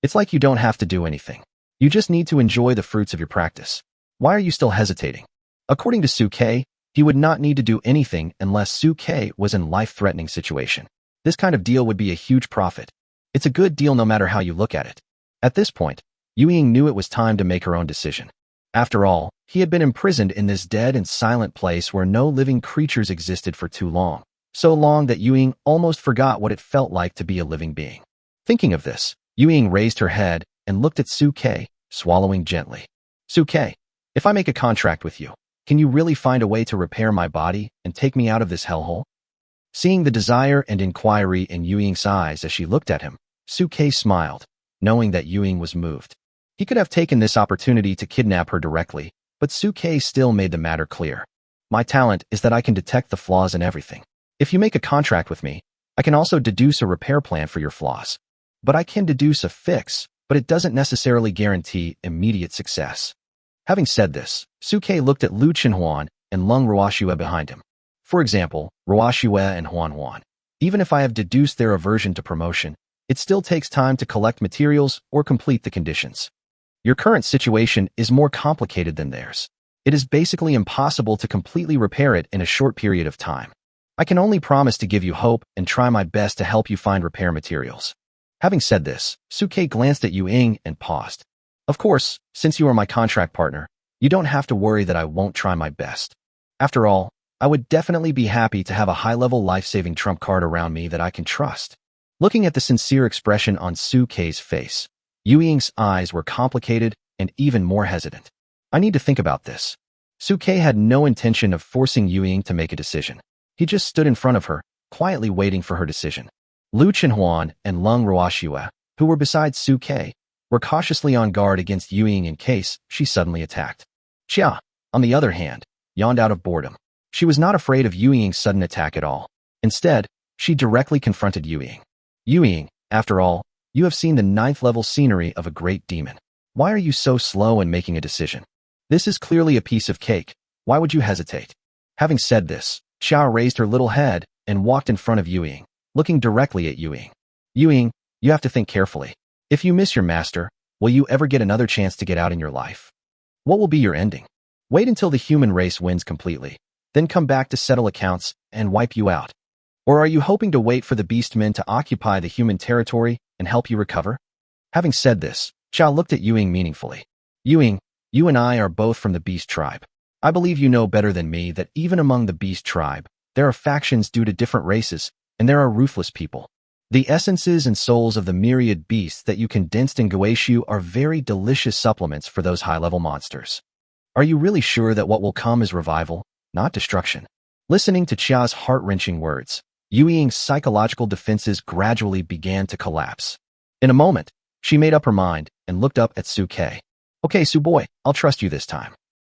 It's like you don't have to do anything. You just need to enjoy the fruits of your practice. Why are you still hesitating? According to Suke, he would not need to do anything unless Suke was in life-threatening situation. This kind of deal would be a huge profit. It's a good deal no matter how you look at it. At this point, Yu Ying knew it was time to make her own decision. After all, he had been imprisoned in this dead and silent place where no living creatures existed for too long. So long that Yu Ying almost forgot what it felt like to be a living being. Thinking of this, Yu Ying raised her head and looked at Suke, swallowing gently. Suke, if I make a contract with you, can you really find a way to repair my body and take me out of this hellhole? Seeing the desire and inquiry in Yu Ying's eyes as she looked at him, Suke smiled, knowing that Yu Ying was moved. He could have taken this opportunity to kidnap her directly, but Suke still made the matter clear. My talent is that I can detect the flaws in everything. If you make a contract with me, I can also deduce a repair plan for your flaws. But I can deduce a fix, but it doesn't necessarily guarantee immediate success. Having said this, Suke looked at Lu Chenhuan and Lung Ruoxua behind him. For example, Ruoxua and Huan. Even if I have deduced their aversion to promotion, it still takes time to collect materials or complete the conditions. Your current situation is more complicated than theirs. It is basically impossible to completely repair it in a short period of time. I can only promise to give you hope and try my best to help you find repair materials. Having said this, Suke glanced at Yu Ying and paused. Of course, since you are my contract partner, you don't have to worry that I won't try my best. After all, I would definitely be happy to have a high-level life-saving trump card around me that I can trust. Looking at the sincere expression on Suke's face, Yu Ying's eyes were complicated and even more hesitant. I need to think about this. Suke had no intention of forcing Yu Ying to make a decision. He just stood in front of her, quietly waiting for her decision. Lu Chenhuan and Lung Ruoxua, who were beside Suke, were cautiously on guard against Yu Ying in case she suddenly attacked. Chia, on the other hand, yawned out of boredom. She was not afraid of Yu Ying's sudden attack at all. Instead, she directly confronted Yu Ying. Yu Ying, after all, you have seen the 9th level scenery of a great demon. Why are you so slow in making a decision? This is clearly a piece of cake. Why would you hesitate? Having said this, Chia raised her little head and walked in front of Yu Ying, looking directly at Yu Ying. Yu Ying, You have to think carefully. If you miss your master, will you ever get another chance to get out in your life? What will be your ending? Wait until the human race wins completely, then come back to settle accounts and wipe you out. Or are you hoping to wait for the beastmen to occupy the human territory and help you recover? Having said this, Xiao looked at Ying meaningfully. Ying, you and I are both from the beast tribe. I believe you know better than me that even among the beast tribe, there are factions due to different races, and there are ruthless people. The essences and souls of the myriad beasts that you condensed in Goeishu are very delicious supplements for those high-level monsters. Are you really sure that what will come is revival, not destruction? Listening to Chia's heart-wrenching words, Yu Ying's psychological defenses gradually began to collapse. In a moment, she made up her mind and looked up at Su Ke. Okay, Su boy, I'll trust you this time.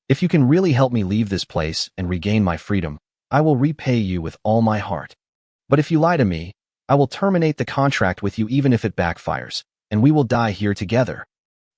If you can really help me leave this place and regain my freedom, I will repay you with all my heart. But if you lie to me, I will terminate the contract with you even if it backfires, and we will die here together.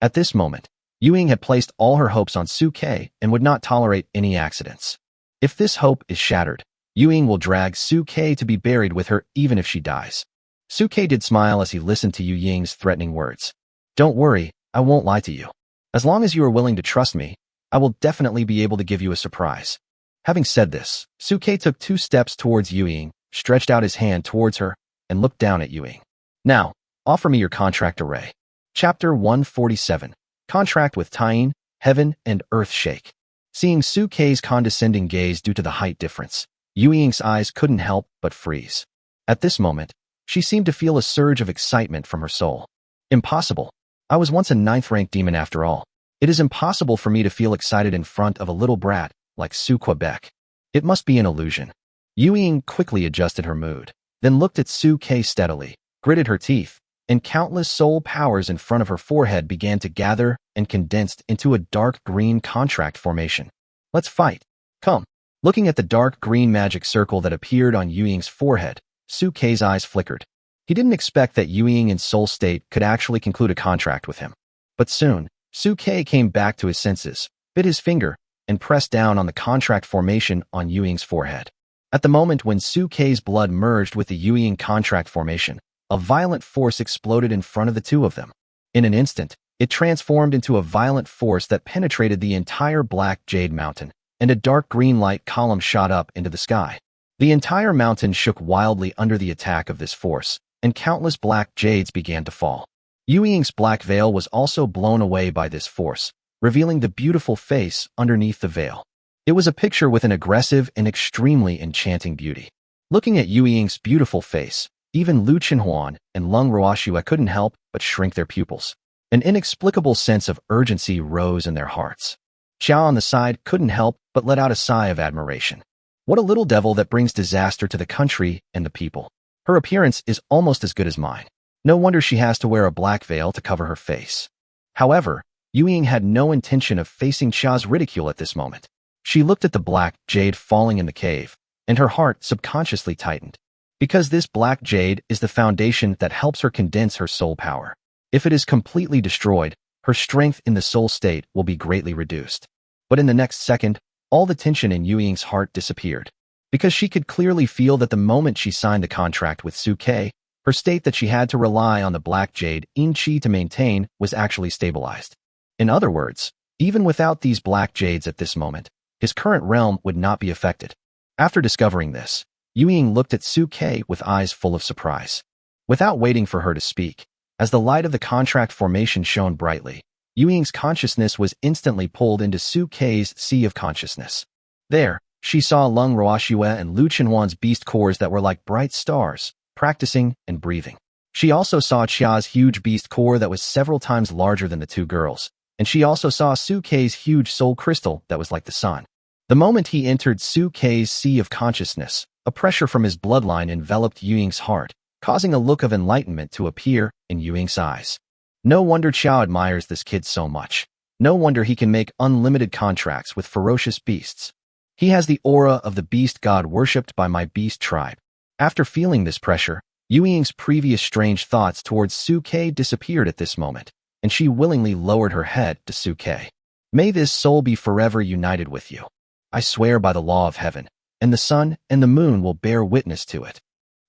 At this moment, Yu Ying had placed all her hopes on Su Ke and would not tolerate any accidents. If this hope is shattered, Yu Ying will drag Su Ke to be buried with her even if she dies. Su Ke did smile as he listened to Yu Ying's threatening words. Don't worry, I won't lie to you. As long as you are willing to trust me, I will definitely be able to give you a surprise. Having said this, Su Ke took 2 steps towards Yu Ying, stretched out his hand towards her, and looked down at Yu Ying. Now, offer me your contract array. Chapter 147. Contract with Tying, Heaven and Earth Shake. Seeing Su Ke's condescending gaze due to the height difference, Yu Ying's eyes couldn't help but freeze. At this moment, she seemed to feel a surge of excitement from her soul. Impossible. I was once a 9th-ranked demon after all. It is impossible for me to feel excited in front of a little brat like Su Quebec. It must be an illusion. Yu Ying quickly adjusted her mood, then looked at Su Ke steadily, gritted her teeth, and countless soul powers in front of her forehead began to gather and condensed into a dark green contract formation. Let's fight. Come. Looking at the dark green magic circle that appeared on Yu Ying's forehead, Su Ke's eyes flickered. He didn't expect that Yu Ying in soul state could actually conclude a contract with him. But soon, Su Ke came back to his senses, bit his finger, and pressed down on the contract formation on Yu Ying's forehead. At the moment when Su Ke's blood merged with the Yu Ying contract formation, a violent force exploded in front of the two of them. In an instant, it transformed into a violent force that penetrated the entire black jade mountain, and a dark green light column shot up into the sky. The entire mountain shook wildly under the attack of this force, and countless black jades began to fall. Yu Ying's black veil was also blown away by this force, revealing the beautiful face underneath the veil. It was a picture with an aggressive and extremely enchanting beauty. Looking at Yu Ying's beautiful face, even Lu Chenhuan and Lung Ruoxue couldn't help but shrink their pupils. An inexplicable sense of urgency rose in their hearts. Xiao on the side couldn't help but let out a sigh of admiration. What a little devil that brings disaster to the country and the people. Her appearance is almost as good as mine. No wonder she has to wear a black veil to cover her face. However, Yu Ying had no intention of facing Xiao's ridicule at this moment. She looked at the black jade falling in the cave, and her heart subconsciously tightened. Because this black jade is the foundation that helps her condense her soul power. If it is completely destroyed, her strength in the soul state will be greatly reduced. But in the next second, all the tension in Yu Ying's heart disappeared. Because she could clearly feel that the moment she signed the contract with Su Ke, her state that she had to rely on the black jade in Qi to maintain was actually stabilized. In other words, even without these black jades at this moment, his current realm would not be affected. After discovering this, Yu Ying looked at Su Ke with eyes full of surprise. Without waiting for her to speak, as the light of the contract formation shone brightly, Yu Ying's consciousness was instantly pulled into Su Ke's sea of consciousness. There, she saw Lung Ruoxue and Lu Chenhuan's beast cores that were like bright stars, practicing and breathing. She also saw Chia's huge beast core that was several times larger than the two girls, and she also saw Su Ke's huge soul crystal that was like the sun. The moment he entered Su Ke's sea of consciousness, a pressure from his bloodline enveloped Yu Ying's heart, causing a look of enlightenment to appear in Yu Ying's eyes. No wonder Xiao admires this kid so much. No wonder he can make unlimited contracts with ferocious beasts. He has the aura of the beast god worshipped by my beast tribe. After feeling this pressure, Yu Ying's previous strange thoughts towards Su Ke disappeared at this moment, and she willingly lowered her head to Su Ke. May this soul be forever united with you. I swear by the law of heaven, and the sun and the moon will bear witness to it.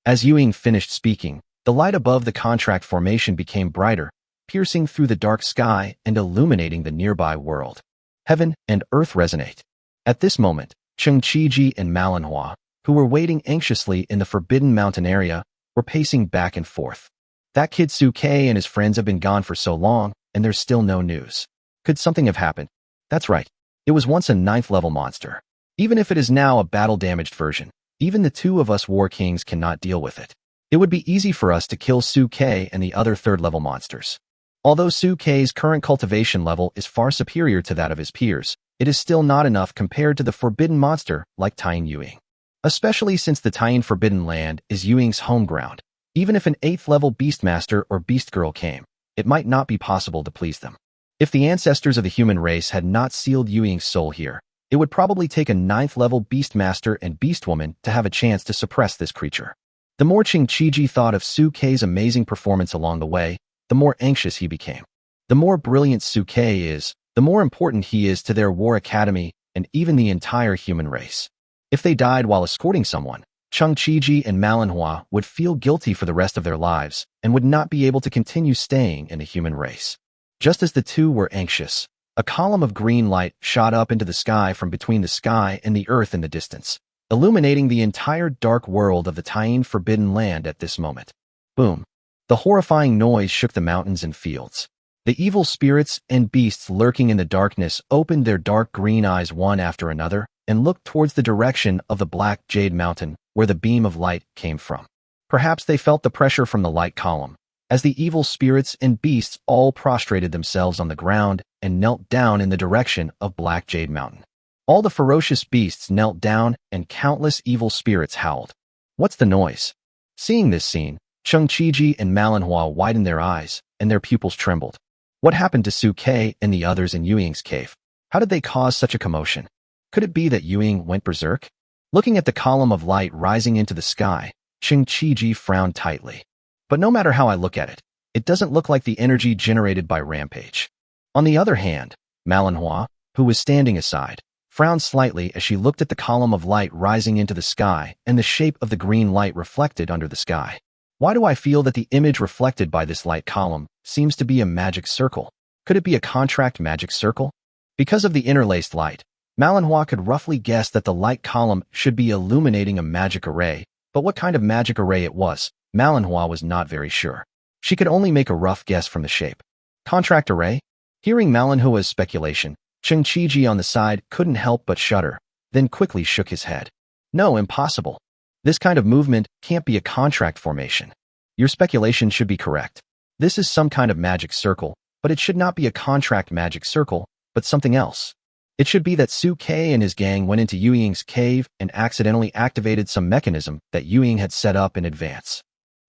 As Yu Ying finished speaking, The light above the contract formation became brighter, piercing through the dark sky and illuminating the nearby world. Heaven and earth resonate. At this moment, Cheng Qiji and Manhwa, who were waiting anxiously in the Forbidden Mountain area, were pacing back and forth. That kid Suke and his friends have been gone for so long, and there's still no news. Could something have happened? That's right. It was once a 9th-level monster. Even if it is now a battle-damaged version, even the two of us War Kings cannot deal with it. It would be easy for us to kill Suke and the other 3rd-level monsters. Although Suke's current cultivation level is far superior to that of his peers, it is still not enough compared to the forbidden monster like Taiyin Yuing. Especially since the Taiyin Forbidden Land is Yuing's home ground. Even if an 8th-level beastmaster or beast girl came, it might not be possible to please them. If the ancestors of the human race had not sealed Yuing's soul here, it would probably take a 9th-level beastmaster and beastwoman to have a chance to suppress this creature. The more Cheng Qiji thought of Suke's amazing performance along the way, the more anxious he became. The more brilliant Suke is, the more important he is to their war academy and even the entire human race. If they died while escorting someone, Cheng Qiji and Manhwa would feel guilty for the rest of their lives and would not be able to continue staying in the human race. Just as the two were anxious, a column of green light shot up into the sky from between the sky and the earth in the distance, illuminating the entire dark world of the Taiyin Forbidden Land at this moment. Boom. The horrifying noise shook the mountains and fields. The evil spirits and beasts lurking in the darkness opened their dark green eyes one after another and looked towards the direction of the black jade mountain where the beam of light came from. Perhaps they felt the pressure from the light column, as the evil spirits and beasts all prostrated themselves on the ground and knelt down in the direction of Black Jade Mountain. All the ferocious beasts knelt down and countless evil spirits howled. What's the noise? Seeing this scene, Cheng Qiji and Manhwa widened their eyes and their pupils trembled. What happened to Suke and the others in Yuing's cave? How did they cause such a commotion? Could it be that Yuing went berserk? Looking at the column of light rising into the sky, Cheng Qiji frowned tightly. But no matter how I look at it, it doesn't look like the energy generated by Rampage. On the other hand, Manhwa, who was standing aside, frowned slightly as she looked at the column of light rising into the sky and the shape of the green light reflected under the sky. Why do I feel that the image reflected by this light column seems to be a magic circle? Could it be a contract magic circle? Because of the interlaced light, Manhwa could roughly guess that the light column should be illuminating a magic array, but what kind of magic array it was, Manhwa was not very sure. She could only make a rough guess from the shape. Contract array? Hearing Manhwa's speculation, Cheng Qiji on the side couldn't help but shudder, then quickly shook his head. No, impossible. This kind of movement can't be a contract formation. Your speculation should be correct. This is some kind of magic circle, but it should not be a contract magic circle, but something else. It should be that Suke and his gang went into Yuing's cave and accidentally activated some mechanism that Yuing had set up in advance.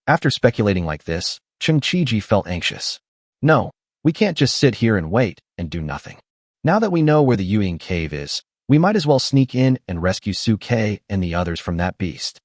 After speculating like this, Cheng Qiji felt anxious. No, we can't just sit here and wait and do nothing. Now that we know where the Yuing cave is, we might as well sneak in and rescue Suke and the others from that beast.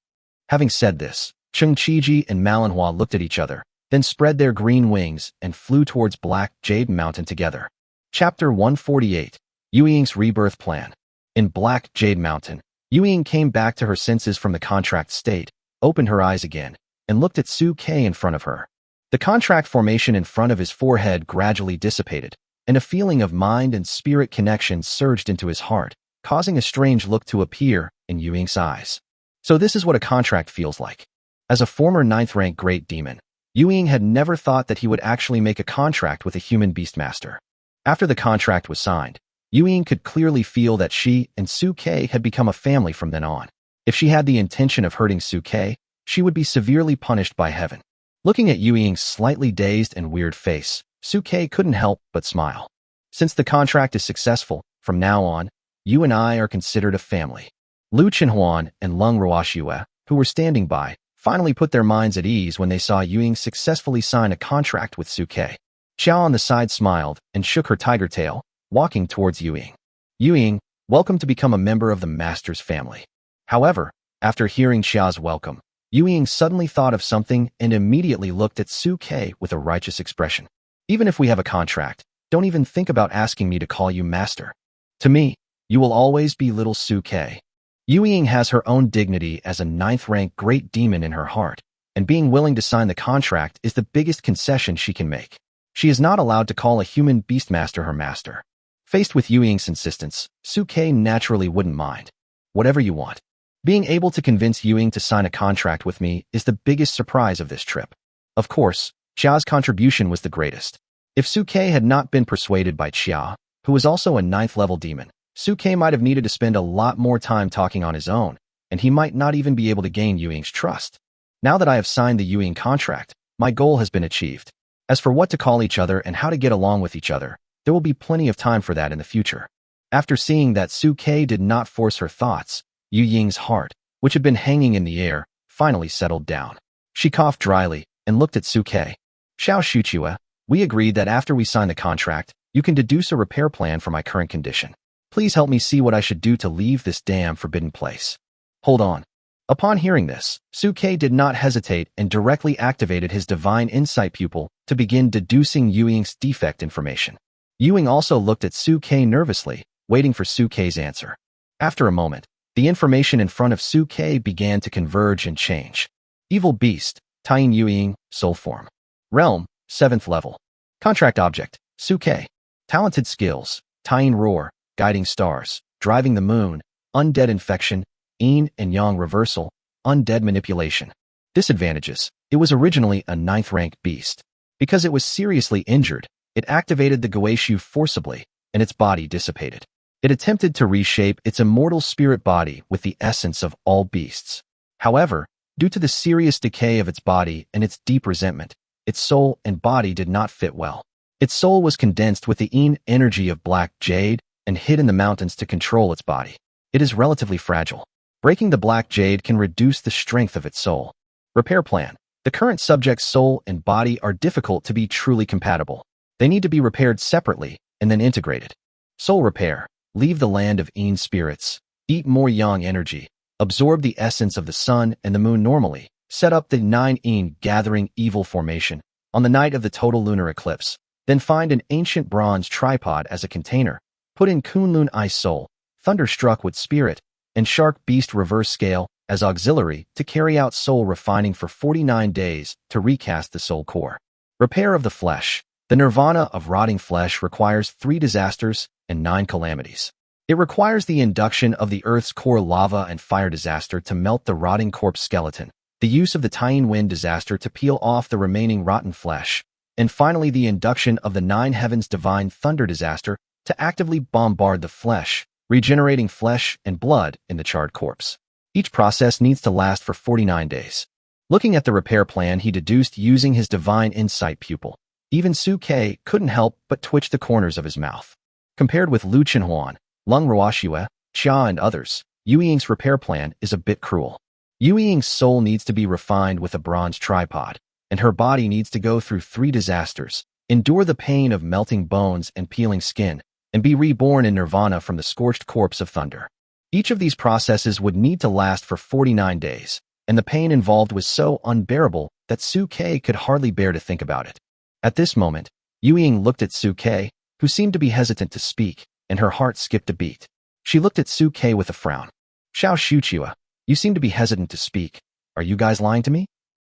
Having said this, Cheng Qiji and Manhwa looked at each other, then spread their green wings and flew towards Black Jade Mountain together. Chapter 148. Yuing's Rebirth Plan. In Black Jade Mountain, Yuing came back to her senses from the contract state, opened her eyes again, and looked at Suke in front of her. The contract formation in front of his forehead gradually dissipated, and a feeling of mind and spirit connection surged into his heart, causing a strange look to appear in Yuing's eyes. So this is what a contract feels like. As a former 9th-rank great demon, Yuing had never thought that he would actually make a contract with a human beastmaster. After the contract was signed, Yuing could clearly feel that she and Suke had become a family from then on. If she had the intention of hurting Suke, she would be severely punished by heaven. Looking at Yuing's slightly dazed and weird face, Suke couldn't help but smile. Since the contract is successful, from now on, you and I are considered a family. Lu Chenhuan and Lung Ruoxue, who were standing by, finally put their minds at ease when they saw Yuing successfully sign a contract with Suke. Xiao on the side smiled and shook her tiger tail, walking towards Yuing. Yuing, welcome to become a member of the Master's family. However, after hearing Xiao's welcome, Yuing suddenly thought of something and immediately looked at Suke with a righteous expression. Even if we have a contract, don't even think about asking me to call you Master. To me, you will always be little Suke. Yuing has her own dignity as a 9th-rank great demon in her heart, and being willing to sign the contract is the biggest concession she can make. She is not allowed to call a human beastmaster her master. Faced with Yu Ying's insistence, Suke naturally wouldn't mind. Whatever you want. Being able to convince Yu Ying to sign a contract with me is the biggest surprise of this trip. Of course, Xia's contribution was the greatest. If Suke had not been persuaded by Xia, who was also a 9th-level demon, Suke might have needed to spend a lot more time talking on his own, and he might not even be able to gain Yu Ying's trust. Now that I have signed the Yu Ying contract, my goal has been achieved. As for what to call each other and how to get along with each other, there will be plenty of time for that in the future. After seeing that Suke did not force her thoughts, Yu Ying's heart, which had been hanging in the air, finally settled down. She coughed dryly and looked at Suke. Xiao Shuchua, we agreed that after we sign the contract, you can deduce a repair plan for my current condition. Please help me see what I should do to leave this damn forbidden place. Hold on. Upon hearing this, Suke did not hesitate and directly activated his divine insight pupil to begin deducing Yu Ying's defect information. Yu Ying also looked at Suke nervously, waiting for Suke's answer. After a moment, the information in front of Suke began to converge and change. Evil Beast, Taiyin Yu Ying, Soul Form. Realm, 7th level. Contract Object, Suke. Talented Skills, Taiyin Roar, Guiding Stars, Driving the Moon, Undead Infection, Yin and Yang Reversal, Undead Manipulation. Disadvantages: it was originally a 9th-rank beast. Because it was seriously injured, it activated the Goeishu forcibly, and its body dissipated. It attempted to reshape its immortal spirit body with the essence of all beasts. However, due to the serious decay of its body and its deep resentment, its soul and body did not fit well. Its soul was condensed with the Yin energy of black jade and hid in the mountains to control its body. It is relatively fragile. Breaking the black jade can reduce the strength of its soul. Repair Plan. The current subject's soul and body are difficult to be truly compatible. They need to be repaired separately and then integrated. Soul Repair. Leave the land of Yin spirits. Eat more Yang energy. Absorb the essence of the sun and the moon normally. Set up the 9 Yin gathering evil formation on the night of the total lunar eclipse. Then find an ancient bronze tripod as a container. Put in Kunlun Ice Soul, Thunderstruck with Spirit, and Shark Beast Reverse Scale as auxiliary to carry out soul refining for 49 days to recast the soul core. Repair of the Flesh. The nirvana of rotting flesh requires 3 disasters and 9 calamities. It requires the induction of the Earth's core lava and fire disaster to melt the rotting corpse skeleton, the use of the Taiyin wind disaster to peel off the remaining rotten flesh, and finally the induction of the 9 heavens divine thunder disaster to actively bombard the flesh, regenerating flesh and blood in the charred corpse. Each process needs to last for 49 days. Looking at the repair plan he deduced using his divine insight pupil, even Suke couldn't help but twitch the corners of his mouth. Compared with Lu Chenhuan, Lung Ruoxue, Xia and others, Yu Ying's repair plan is a bit cruel. Yu Ying's soul needs to be refined with a bronze tripod, and her body needs to go through 3 disasters, endure the pain of melting bones and peeling skin, and be reborn in nirvana from the scorched corpse of thunder. Each of these processes would need to last for 49 days, and the pain involved was so unbearable that Suke could hardly bear to think about it. At this moment, Yu Ying looked at Suke, who seemed to be hesitant to speak, and her heart skipped a beat. She looked at Suke with a frown. Xiao Shuchua, you seem to be hesitant to speak. Are you guys lying to me?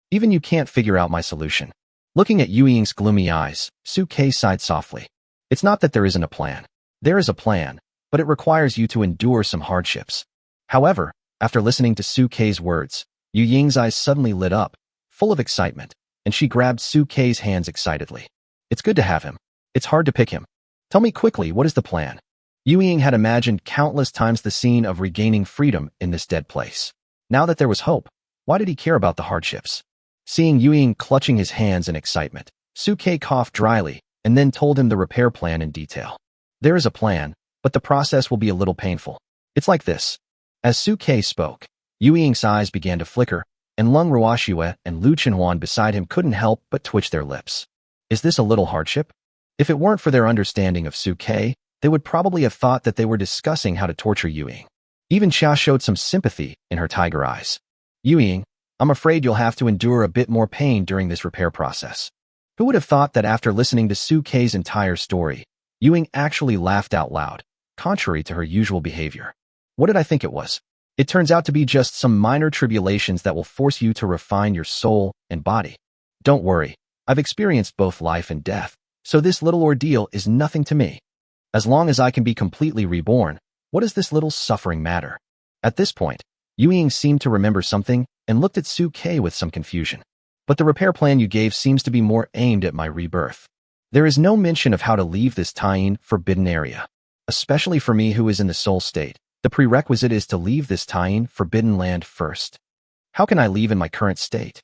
Even you can't figure out my solution. Looking at Yu Ying's gloomy eyes, Suke sighed softly. It's not that there isn't a plan. There is a plan, but it requires you to endure some hardships. However, after listening to Suke's words, Yu Ying's eyes suddenly lit up, full of excitement, and she grabbed Suke's hands excitedly. It's good to have him. It's hard to pick him. Tell me quickly, what is the plan? Yu Ying had imagined countless times the scene of regaining freedom in this dead place. Now that there was hope, why did he care about the hardships? Seeing Yu Ying clutching his hands in excitement, Suke coughed dryly and then told him the repair plan in detail. There is a plan, but the process will be a little painful. It's like this. As Suke spoke, Yu Ying's eyes began to flicker, and Lung Ruoxue and Lu Chenhuan beside him couldn't help but twitch their lips. Is this a little hardship? If it weren't for their understanding of Suke, they would probably have thought that they were discussing how to torture Yu Ying. Even Xia showed some sympathy in her tiger eyes. Yu Ying, I'm afraid you'll have to endure a bit more pain during this repair process. Who would have thought that after listening to Suke's entire story, Yu Ying actually laughed out loud, contrary to her usual behavior? What did I think it was? It turns out to be just some minor tribulations that will force you to refine your soul and body. Don't worry, I've experienced both life and death, so this little ordeal is nothing to me. As long as I can be completely reborn, what does this little suffering matter? At this point, Yuying seemed to remember something and looked at Su-Kei with some confusion. But the repair plan you gave seems to be more aimed at my rebirth. There is no mention of how to leave this tying forbidden area. Especially for me who is in the soul state, the prerequisite is to leave this tying forbidden land first. How can I leave in my current state?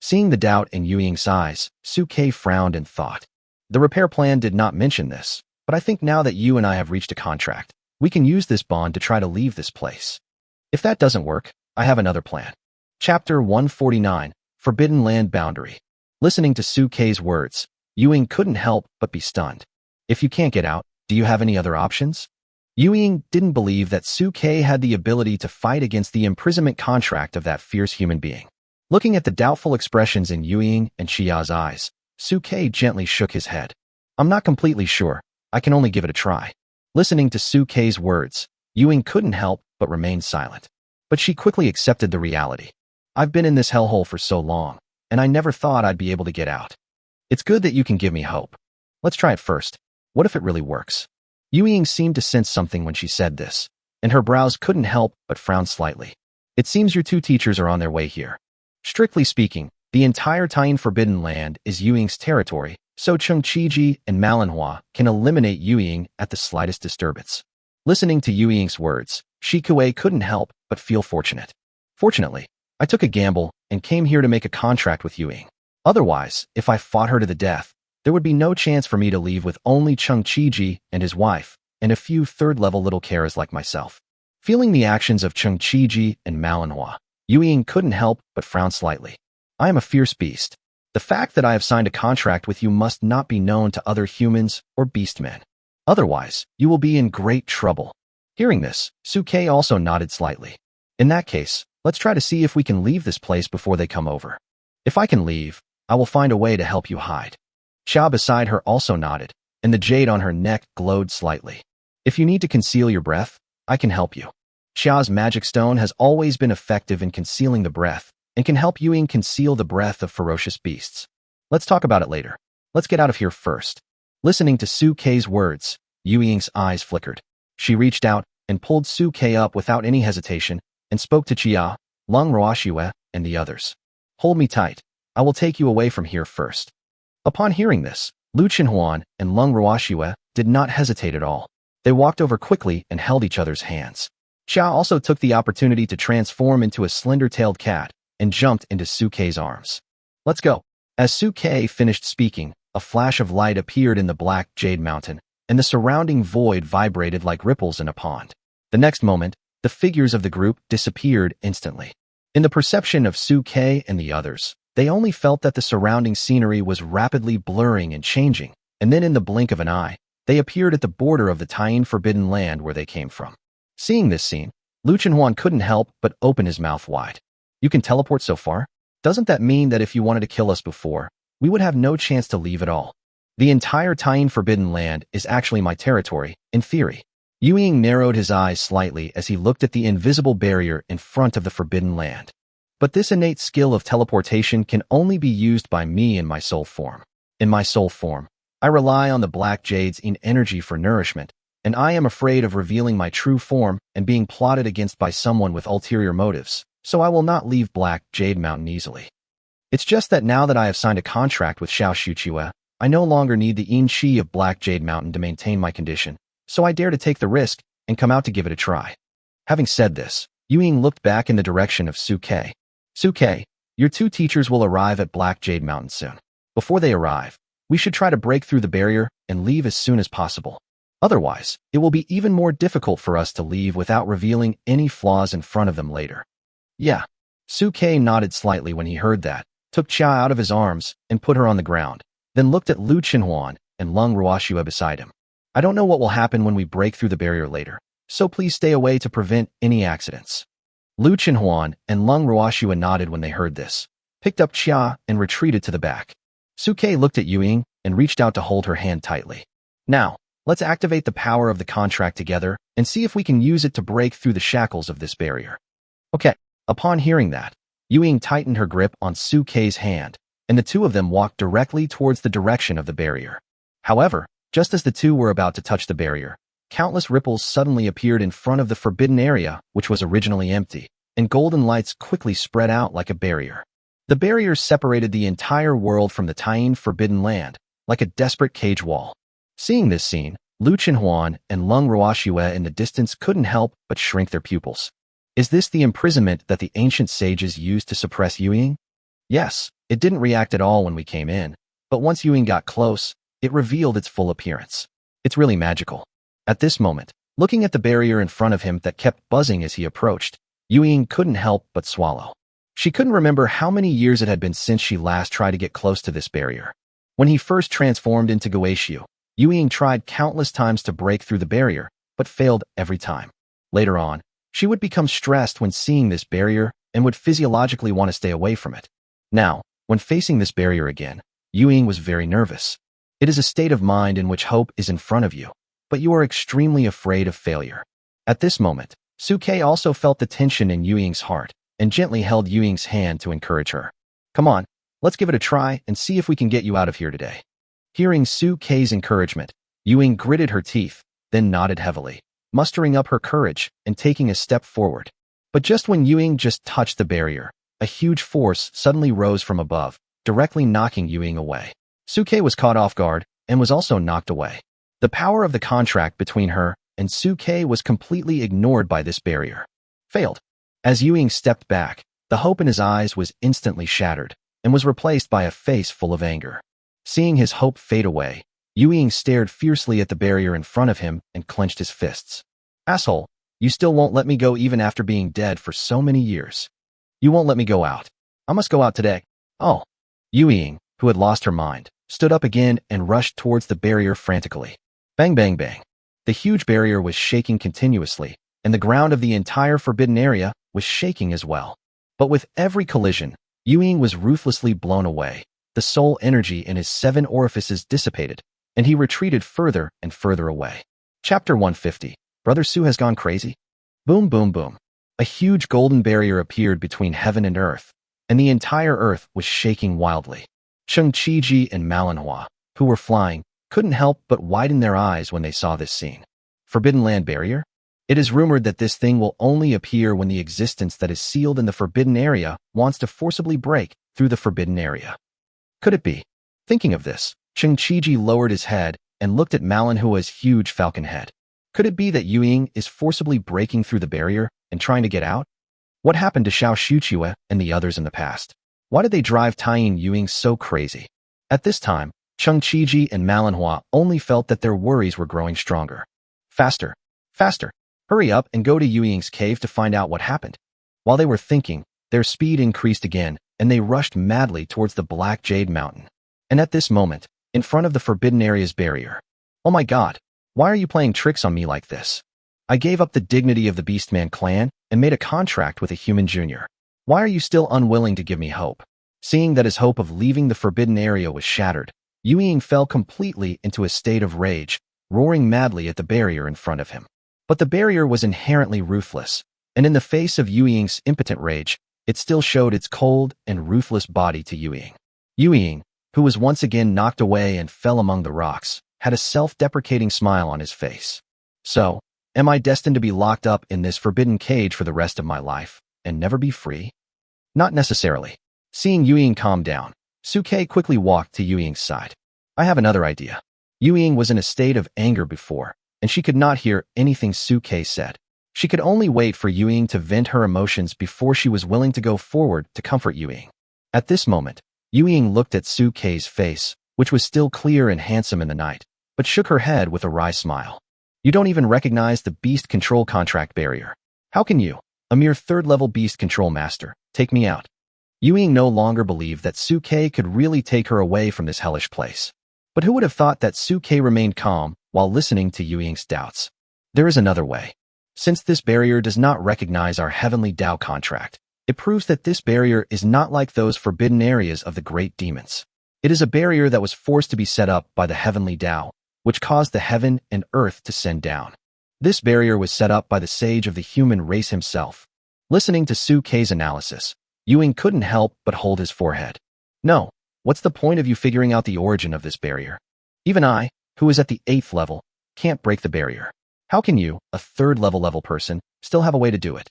Seeing the doubt in Yuying's eyes, Su-Kei frowned and thought. The repair plan did not mention this, but I think now that you and I have reached a contract, we can use this bond to try to leave this place. If that doesn't work, I have another plan. Chapter 149, Forbidden Land Boundary. Listening to Su-Kei's words, Yuying couldn't help but be stunned. If you can't get out, do you have any other options? Yuying didn't believe that Su-Kei had the ability to fight against the imprisonment contract of that fierce human being. Looking at the doubtful expressions in Yuying and Chia's eyes, Su-Kei gently shook his head. I'm not completely sure. I can only give it a try. Listening to Su-Kei's words, Yuying couldn't help but remain silent. But she quickly accepted the reality. I've been in this hellhole for so long, and I never thought I'd be able to get out. It's good that you can give me hope. Let's try it first. What if it really works? Yuying seemed to sense something when she said this, and her brows couldn't help but frown slightly. It seems your two teachers are on their way here. Strictly speaking, the entire Tying Forbidden Land is Yuying's territory, so Chengqiji and manhwa can eliminate Yuying at the slightest disturbance. Listening to Yuying's words, Shikue couldn't help but feel fortunate. Fortunately, I took a gamble and came here to make a contract with Yuying. Otherwise, if I fought her to the death, there would be no chance for me to leave with only Chengqiji and his wife, and a few third-level little cares like myself. Feeling the actions of Chengqiji and manhwa, Yuying couldn't help but frown slightly. I am a fierce beast. The fact that I have signed a contract with you must not be known to other humans or beastmen. Otherwise, you will be in great trouble. Hearing this, Su-Kei also nodded slightly. In that case, let's try to see if we can leave this place before they come over. If I can leave, I will find a way to help you hide. Xia beside her also nodded, and the jade on her neck glowed slightly. If you need to conceal your breath, I can help you. Xia's magic stone has always been effective in concealing the breath, and can help Yuying conceal the breath of ferocious beasts. Let's talk about it later. Let's get out of here first. Listening to Su-Kei's words, Yuying's eyes flickered. She reached out and pulled Su-Kei up without any hesitation, and spoke to Chia, Lung Ruoxue, and the others. Hold me tight. I will take you away from here first. Upon hearing this, Lu Chenhuan and Lung Ruoxue did not hesitate at all. They walked over quickly and held each other's hands. Xia also took the opportunity to transform into a slender-tailed cat and jumped into Su-Kei's arms. Let's go. As Su-Kei finished speaking, a flash of light appeared in the black jade mountain, and the surrounding void vibrated like ripples in a pond. The next moment, the figures of the group disappeared instantly. In the perception of Su-Kei and the others, they only felt that the surrounding scenery was rapidly blurring and changing, and then in the blink of an eye, they appeared at the border of the Tying Forbidden Land where they came from. Seeing this scene, Lu Chenhuan couldn't help but open his mouth wide. You can teleport so far? Doesn't that mean that if you wanted to kill us before, we would have no chance to leave at all? The entire Tying Forbidden Land is actually my territory, in theory. Yuying narrowed his eyes slightly as he looked at the invisible barrier in front of the Forbidden Land. But this innate skill of teleportation can only be used by me in my soul form. In my soul form, I rely on the black jade's energy for nourishment, and I am afraid of revealing my true form and being plotted against by someone with ulterior motives, so I will not leave Black Jade Mountain easily. It's just that now that I have signed a contract with Xiao Shuchue, I no longer need the yin qi of Black Jade Mountain to maintain my condition, so I dare to take the risk and come out to give it a try. Having said this, Yuying looked back in the direction of Su-Kei. Su-Kei, your two teachers will arrive at Black Jade Mountain soon. Before they arrive, we should try to break through the barrier and leave as soon as possible. Otherwise, it will be even more difficult for us to leave without revealing any flaws in front of them later. Yeah. Su-Kei nodded slightly when he heard that, took Chia out of his arms and put her on the ground, then looked at Lu Chenhuan and Lung Ruoxue beside him. I don't know what will happen when we break through the barrier later, so please stay away to prevent any accidents. Lu Chenhuan and Lung Ruoxue nodded when they heard this, picked up Chia and retreated to the back. Su-Kei looked at Yuying and reached out to hold her hand tightly. Now, let's activate the power of the contract together and see if we can use it to break through the shackles of this barrier. Okay, upon hearing that, Ying tightened her grip on Su Kei's hand, and the two of them walked directly towards the direction of the barrier. However, just as the two were about to touch the barrier, countless ripples suddenly appeared in front of the forbidden area, which was originally empty, and golden lights quickly spread out like a barrier. The barrier separated the entire world from the Taiyin forbidden land, like a desperate cage wall. Seeing this scene, Lu Chenhuan and Lung Ruoxue in the distance couldn't help but shrink their pupils. Is this the imprisonment that the ancient sages used to suppress Ying? Yes, it didn't react at all when we came in, but once Ying got close, it revealed its full appearance. It's really magical. At this moment, looking at the barrier in front of him that kept buzzing as he approached, Ying couldn't help but swallow. She couldn't remember how many years it had been since she last tried to get close to this barrier. When he first transformed into Guoxiu, Ying tried countless times to break through the barrier, but failed every time. Later on, she would become stressed when seeing this barrier and would physiologically want to stay away from it. Now, when facing this barrier again, Ying was very nervous. It is a state of mind in which hope is in front of you, but you are extremely afraid of failure. At this moment, Su Kei also felt the tension in Ying's heart and gently held Ying's hand to encourage her. Come on, let's give it a try and see if we can get you out of here today. Hearing Su Kei's encouragement, Ying gritted her teeth, then nodded heavily, mustering up her courage and taking a step forward. But just when Ying just touched the barrier, a huge force suddenly rose from above, directly knocking Ying away. Su Kei was caught off guard and was also knocked away. The power of the contract between her and Su Kei was completely ignored by this barrier. Failed. As Ying stepped back, the hope in his eyes was instantly shattered and was replaced by a face full of anger. Seeing his hope fade away, Ying stared fiercely at the barrier in front of him and clenched his fists. Asshole, you still won't let me go even after being dead for so many years. You won't let me go out. I must go out today. Oh. Ying, who had lost her mind, stood up again and rushed towards the barrier frantically. Bang, bang, bang. The huge barrier was shaking continuously, and the ground of the entire forbidden area was shaking as well. But with every collision, Ying was ruthlessly blown away. The soul energy in his 7 orifices dissipated, and he retreated further and further away. Chapter 150. Brother Su has gone crazy? Boom, boom, boom. A huge golden barrier appeared between heaven and earth, and the entire earth was shaking wildly. Cheng Qiji and Manhwa, who were flying, couldn't help but widen their eyes when they saw this scene. Forbidden Land Barrier? It is rumored that this thing will only appear when the existence that is sealed in the forbidden area wants to forcibly break through the forbidden area. Could it be? Thinking of this, Cheng Qiji lowered his head and looked at Manhwa's huge falcon head. Could it be that Ying is forcibly breaking through the barrier and trying to get out? What happened to Xiao Shuchue and the others in the past? Why did they drive Taiyin Ying so crazy? At this time, Cheng Qiji and Manhwa only felt that their worries were growing stronger. Faster, faster, hurry up and go to Ying's cave to find out what happened. While they were thinking, their speed increased again, and they rushed madly towards the Black Jade Mountain. And at this moment, in front of the Forbidden Area's barrier. Oh my god, why are you playing tricks on me like this? I gave up the dignity of the Beastman clan and made a contract with a human junior. Why are you still unwilling to give me hope? Seeing that his hope of leaving the Forbidden Area was shattered, Ying fell completely into a state of rage, roaring madly at the barrier in front of him. But the barrier was inherently ruthless, and in the face of Ying's impotent rage, it still showed its cold and ruthless body to Ying. Ying, who was once again knocked away and fell among the rocks, had a self-deprecating smile on his face. So, am I destined to be locked up in this forbidden cage for the rest of my life, and never be free? Not necessarily. Seeing Ying calm down, Su Kei quickly walked to Ying's side. I have another idea. Ying was in a state of anger before, and she could not hear anything Su Kei said. She could only wait for Ying to vent her emotions before she was willing to go forward to comfort Ying. At this moment, Ying looked at Su Kei's face, which was still clear and handsome in the night, but shook her head with a wry smile. You don't even recognize the beast control contract barrier. How can you, a mere 3rd-level beast control master, take me out? Ying no longer believed that Su Kei could really take her away from this hellish place. But who would have thought that Su Kei remained calm while listening to Ying's doubts? There is another way. Since this barrier does not recognize our heavenly Tao contract, it proves that this barrier is not like those forbidden areas of the great demons. It is a barrier that was forced to be set up by the heavenly Tao, which caused the heaven and earth to send down. This barrier was set up by the sage of the human race himself. Listening to Su Kei's analysis, Ewing couldn't help but hold his forehead. No, what's the point of you figuring out the origin of this barrier? Even I, who is at the 8th level, can't break the barrier. How can you, a 3rd level person, still have a way to do it?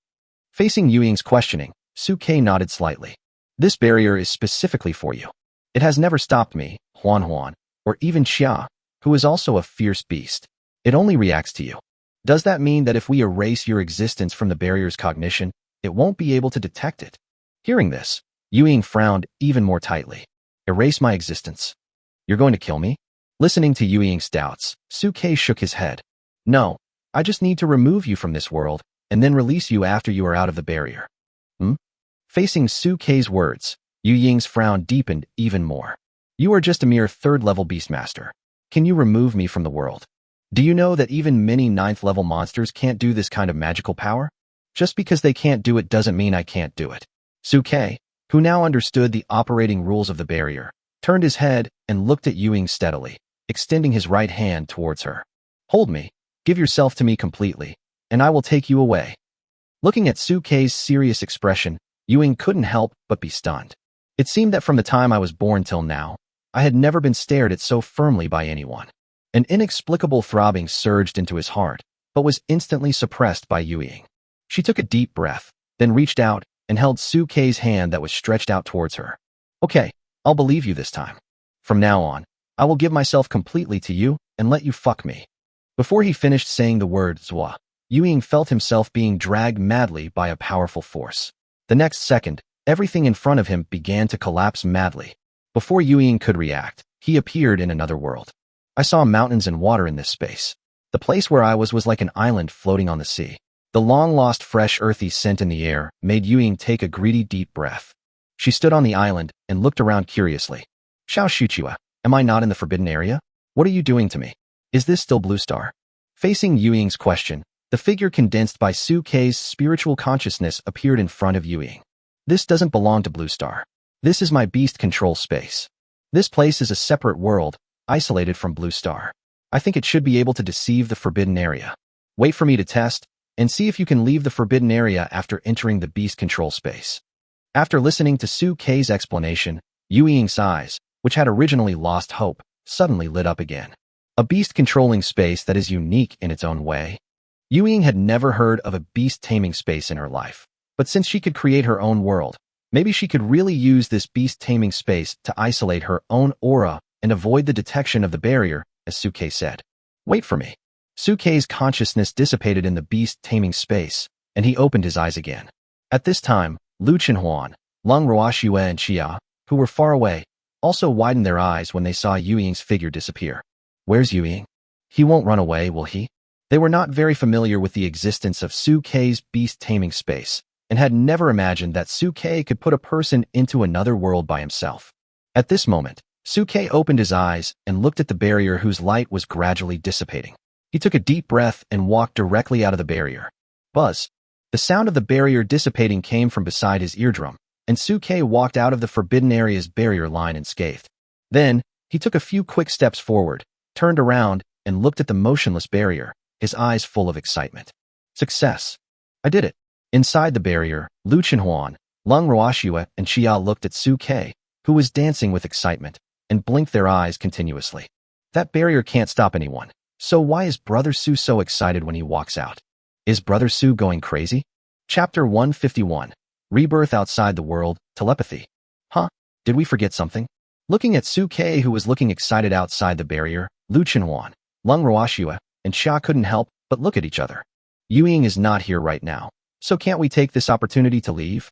Facing Ewing's questioning, Su Kei nodded slightly. This barrier is specifically for you. It has never stopped me, Huan, or even Xia, who is also a fierce beast. It only reacts to you. Does that mean that if we erase your existence from the barrier's cognition, it won't be able to detect it? Hearing this, Ewing frowned even more tightly. Erase my existence? You're going to kill me? Listening to Ewing's doubts, Su Kei shook his head. No, I just need to remove you from this world, and then release you after you are out of the barrier. Facing Su Kei's words, Yu Ying's frown deepened even more. You are just a mere 3rd level beastmaster. Can you remove me from the world? Do you know that even many 9th level monsters can't do this kind of magical power? Just because they can't do it doesn't mean I can't do it. Su Kei, who now understood the operating rules of the barrier, turned his head and looked at Ewing steadily, extending his right hand towards her. Hold me, give yourself to me completely, and I will take you away. Looking at Su Kei's serious expression, Ewing couldn't help but be stunned. It seemed that from the time I was born till now, I had never been stared at so firmly by anyone. An inexplicable throbbing surged into his heart, but was instantly suppressed by Ewing. She took a deep breath, then reached out and held Su Kei's hand that was stretched out towards her. Okay, I'll believe you this time. From now on, I will give myself completely to you and let you fuck me. Before he finished saying the word Zwa, Ewing felt himself being dragged madly by a powerful force. The next second, everything in front of him began to collapse madly. Before Ewing could react, he appeared in another world. I saw mountains and water in this space. The place where I was like an island floating on the sea. The long-lost fresh earthy scent in the air made Ewing take a greedy deep breath. She stood on the island and looked around curiously. Xiao Shuchua, am I not in the forbidden area? What are you doing to me? Is this still Blue Star? Facing Ewing's question, the figure condensed by Su Kei's spiritual consciousness appeared in front of Ewing. This doesn't belong to Blue Star. This is my beast control space. This place is a separate world, isolated from Blue Star. I think it should be able to deceive the forbidden area. Wait for me to test, and see if you can leave the forbidden area after entering the beast control space. After listening to Su Kei's explanation, Ewing's eyes, which had originally lost hope, suddenly lit up again. A beast-controlling space that is unique in its own way. Ewing had never heard of a beast-taming space in her life, but since she could create her own world, maybe she could really use this beast-taming space to isolate her own aura and avoid the detection of the barrier, as Su Kei said. Wait for me. Su Kei's consciousness dissipated in the beast-taming space, and he opened his eyes again. At this time, Lu Chenhuan, Lung Ruoxue and Xia, who were far away, also widened their eyes when they saw Ewing's figure disappear. Where's Ewing? He won't run away, will he? They were not very familiar with the existence of Su Kei's beast-taming space, and had never imagined that Su Kei could put a person into another world by himself. At this moment, Su Kei opened his eyes and looked at the barrier whose light was gradually dissipating. He took a deep breath and walked directly out of the barrier. Buzz. The sound of the barrier dissipating came from beside his eardrum, and Su Kei walked out of the forbidden area's barrier line unscathed. Then, he took a few quick steps forward, turned around, and looked at the motionless barrier, his eyes full of excitement. Success. I did it. Inside the barrier, Lu Chenhuan, Lung Ruoxue, and Xia looked at Su Kei, who was dancing with excitement, and blinked their eyes continuously. That barrier can't stop anyone, so why is Brother Su so excited when he walks out? Is Brother Su going crazy? Chapter 151. Rebirth outside the world, telepathy. Huh? Did we forget something? Looking at Su Kei, who was looking excited outside the barrier, Lu Chenhuan, Lung Ruoxue, and Xia couldn't help but look at each other. Ewing is not here right now, so can't we take this opportunity to leave?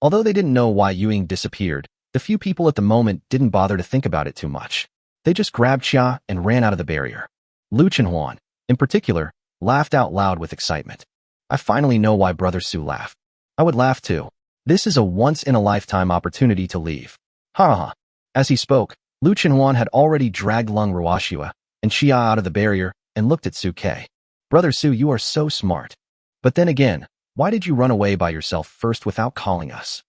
Although they didn't know why Ewing disappeared, the few people at the moment didn't bother to think about it too much. They just grabbed Xia and ran out of the barrier. Lu Chenhuan, in particular, laughed out loud with excitement. I finally know why Brother Su laughed. I would laugh too. This is a once-in-a-lifetime opportunity to leave. Ha ha. As he spoke, Lu Chenhuan had already dragged Lung Ruoxue and Xia out of the barrier and looked at Su Kei. Brother Su, you are so smart. But then again, why did you run away by yourself first without calling us?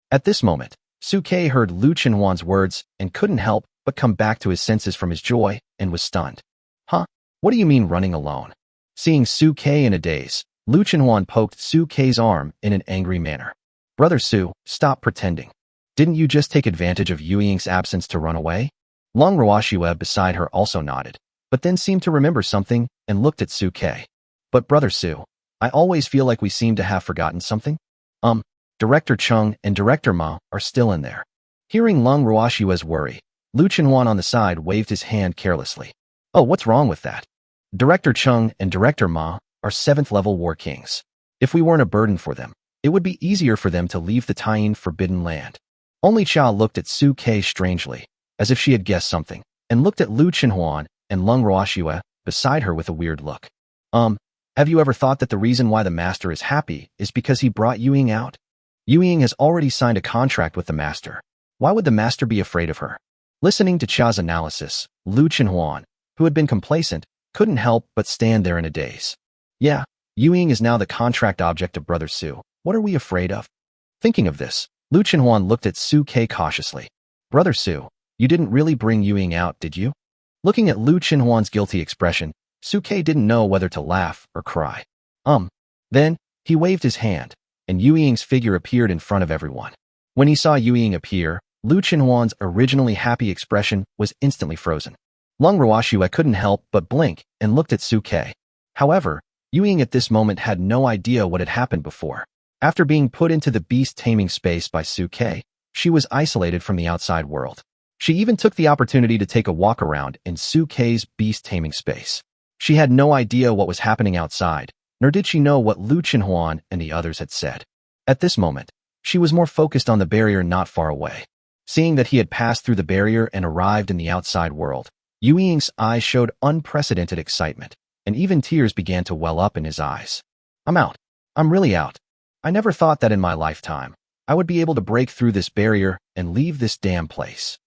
At this moment, Su Kei heard Lu Chenhuan's words and couldn't help but come back to his senses from his joy and was stunned. Huh? What do you mean running alone? Seeing Su Kei in a daze, Lu Chenhuan poked Su Kei's arm in an angry manner. Brother Su, stop pretending. Didn't you just take advantage of Yu Ying's absence to run away? Long Ruoxue beside her also nodded, but then seemed to remember something and looked at Su Kei. But Brother Su, I always feel like we seem to have forgotten something. Director Chung and Director Ma are still in there. Hearing Long Ruoxue's worry, Lu Chenhuan on the side waved his hand carelessly. Oh, what's wrong with that? Director Chung and Director Ma are 7th-level war kings. If we weren't a burden for them, it would be easier for them to leave the Taiyin forbidden land. Only Chia looked at Su Kei strangely, as if she had guessed something, and looked at Lu Chenhuan and Long Ruoxue beside her with a weird look. Have you ever thought that the reason why the master is happy is because he brought Yu Ying out? Yu Ying has already signed a contract with the master. Why would the master be afraid of her? Listening to Chia's analysis, Lu Chenhuan, who had been complacent, couldn't help but stand there in a daze. Yeah, Yu Ying is now the contract object of Brother Su. What are we afraid of? Thinking of this, Lu Chenhuan looked at Su Kei cautiously. Brother Su, you didn't really bring Yu Ying out, did you? Looking at Lu Chenhuan's guilty expression, Su Kei didn't know whether to laugh or cry. Then, he waved his hand, and Yu Ying's figure appeared in front of everyone. When he saw Yu Ying appear, Lu Chenhuan's originally happy expression was instantly frozen. Long Ruoxue couldn't help but blink and looked at Su Kei. However, Yu Ying at this moment had no idea what had happened before. After being put into the beast-taming space by Su Kei, she was isolated from the outside world. She even took the opportunity to take a walk around in Su Kei's beast-taming space. She had no idea what was happening outside, nor did she know what Lu Chenhuan and the others had said. At this moment, she was more focused on the barrier not far away. Seeing that he had passed through the barrier and arrived in the outside world, Yu Ying's eyes showed unprecedented excitement, and even tears began to well up in his eyes. I'm out. I'm really out. I never thought that in my lifetime, I would be able to break through this barrier and leave this damn place.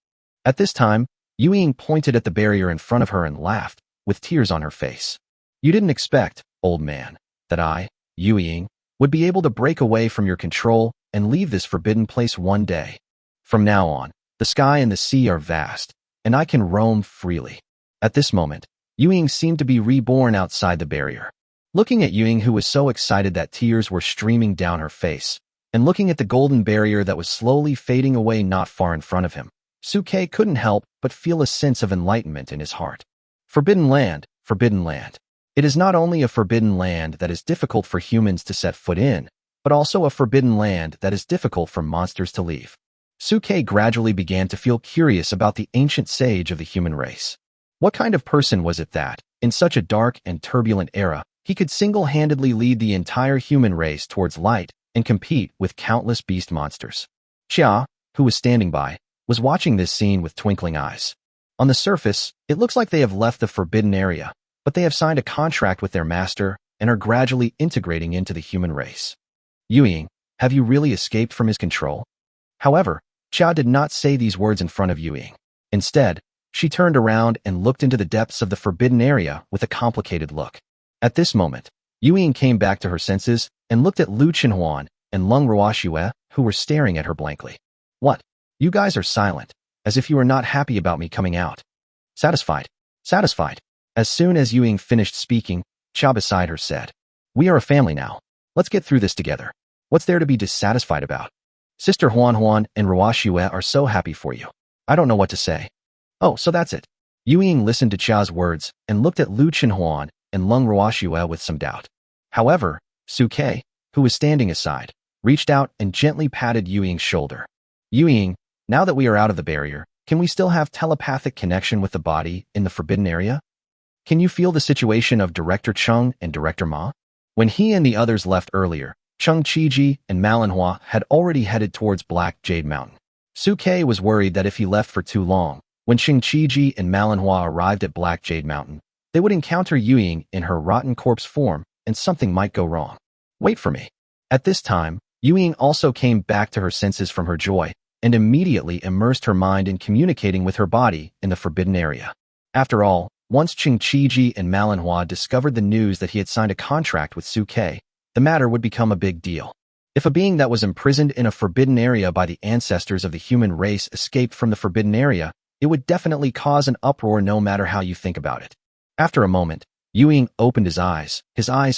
At this time, Yu Ying pointed at the barrier in front of her and laughed, with tears on her face. You didn't expect, old man, that I, Yu Ying, would be able to break away from your control and leave this forbidden place one day. From now on, the sky and the sea are vast, and I can roam freely. At this moment, Yu Ying seemed to be reborn outside the barrier. Looking at Yu Ying, who was so excited that tears were streaming down her face, and looking at the golden barrier that was slowly fading away not far in front of him, Su Kei couldn't help but feel a sense of enlightenment in his heart. Forbidden land, forbidden land. It is not only a forbidden land that is difficult for humans to set foot in, but also a forbidden land that is difficult for monsters to leave. Su Kei gradually began to feel curious about the ancient sage of the human race. What kind of person was it that, in such a dark and turbulent era, he could single-handedly lead the entire human race towards light and compete with countless beast monsters? Chia, who was standing by, was watching this scene with twinkling eyes. On the surface, it looks like they have left the forbidden area, but they have signed a contract with their master and are gradually integrating into the human race. Yu Ying, have you really escaped from his control? However, Chia did not say these words in front of Yu Ying. Instead, she turned around and looked into the depths of the forbidden area with a complicated look. At this moment, Yu Ying came back to her senses and looked at Lu Chenhuan and Long Ruoxue, who were staring at her blankly. What? You guys are silent, as if you were not happy about me coming out. Satisfied. Satisfied. As soon as Yu Ying finished speaking, Chia beside her said, We are a family now. Let's get through this together. What's there to be dissatisfied about? Sister Huan Huan and Ruoxue are so happy for you. I don't know what to say. Oh, so that's it. Yu Ying listened to Chia's words and looked at Lu Chenhuan and Long Ruoxue with some doubt. However, Su Kei, who was standing aside, reached out and gently patted Yu Ying's shoulder. Yu Ying, now that we are out of the barrier, can we still have telepathic connection with the body in the forbidden area? Can you feel the situation of Director Chung and Director Ma? When he and the others left earlier, Chung Qiji and manhwa had already headed towards Black Jade Mountain. Su Kei was worried that if he left for too long, when Chung Qiji and manhwa arrived at Black Jade Mountain, they would encounter Yu Ying in her rotten corpse form and something might go wrong. Wait for me. At this time, Yu Ying also came back to her senses from her joy and immediately immersed her mind in communicating with her body in the forbidden area. After all, once Chung Qiji and manhwa discovered the news that he had signed a contract with Su Kei, the matter would become a big deal. If a being that was imprisoned in a forbidden area by the ancestors of the human race escaped from the forbidden area, it would definitely cause an uproar no matter how you think about it. After a moment, Yu Ying opened his eyes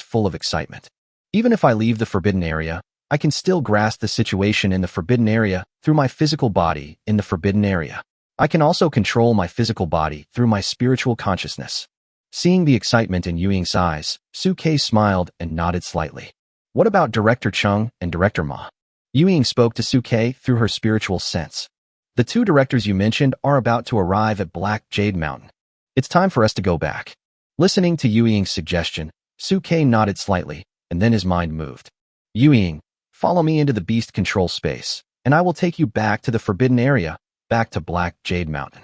full of excitement. Even if I leave the forbidden area, I can still grasp the situation in the forbidden area through my physical body in the forbidden area. I can also control my physical body through my spiritual consciousness. Seeing the excitement in Yuying's eyes, Suke smiled and nodded slightly. What about Director Chung and Director Ma? Yuying spoke to Suke through her spiritual sense. The two directors you mentioned are about to arrive at Black Jade Mountain. It's time for us to go back. Listening to Yuying's suggestion, Suke nodded slightly, and then his mind moved. Yuying, follow me into the beast control space, and I will take you back to the forbidden area, back to Black Jade Mountain.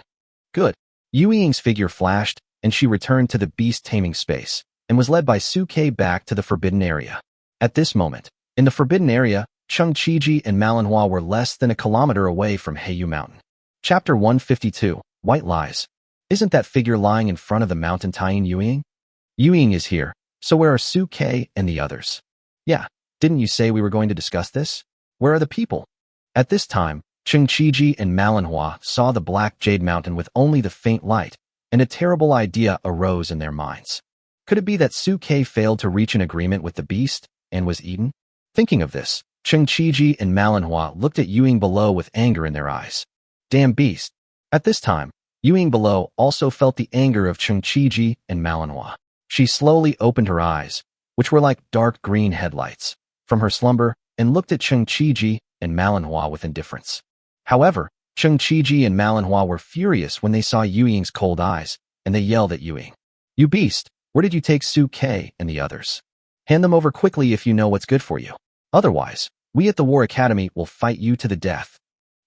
Good. Yuying's figure flashed, and she returned to the beast taming space, and was led by Suke back to the forbidden area. At this moment, in the forbidden area, Chung Chiji and Manhwa were less than a kilometer away from Heiyu Mountain. Chapter 152, White Lies. Isn't that figure lying in front of the mountain tying Yuying? Yuying is here, so where are Suke and the others? Yeah, didn't you say we were going to discuss this? Where are the people? At this time, Chung Chiji and Manhwa saw the Black Jade Mountain with only the faint light, and a terrible idea arose in their minds. Could it be that Suke failed to reach an agreement with the beast and was eaten? Thinking of this, Chung Chiji and Manhwa looked at Yuying below with anger in their eyes. Damn beast. At this time, Yuying below also felt the anger of Chung Chiji and Manhwa. She slowly opened her eyes, which were like dark green headlights, from her slumber and looked at Chung Chiji and Manhwa with indifference. However, Chung Chiji and Manhwa were furious when they saw Yuying's cold eyes, and they yelled at Yuying. You beast, where did you take Suke and the others? Hand them over quickly if you know what's good for you. Otherwise, we at the War Academy will fight you to the death.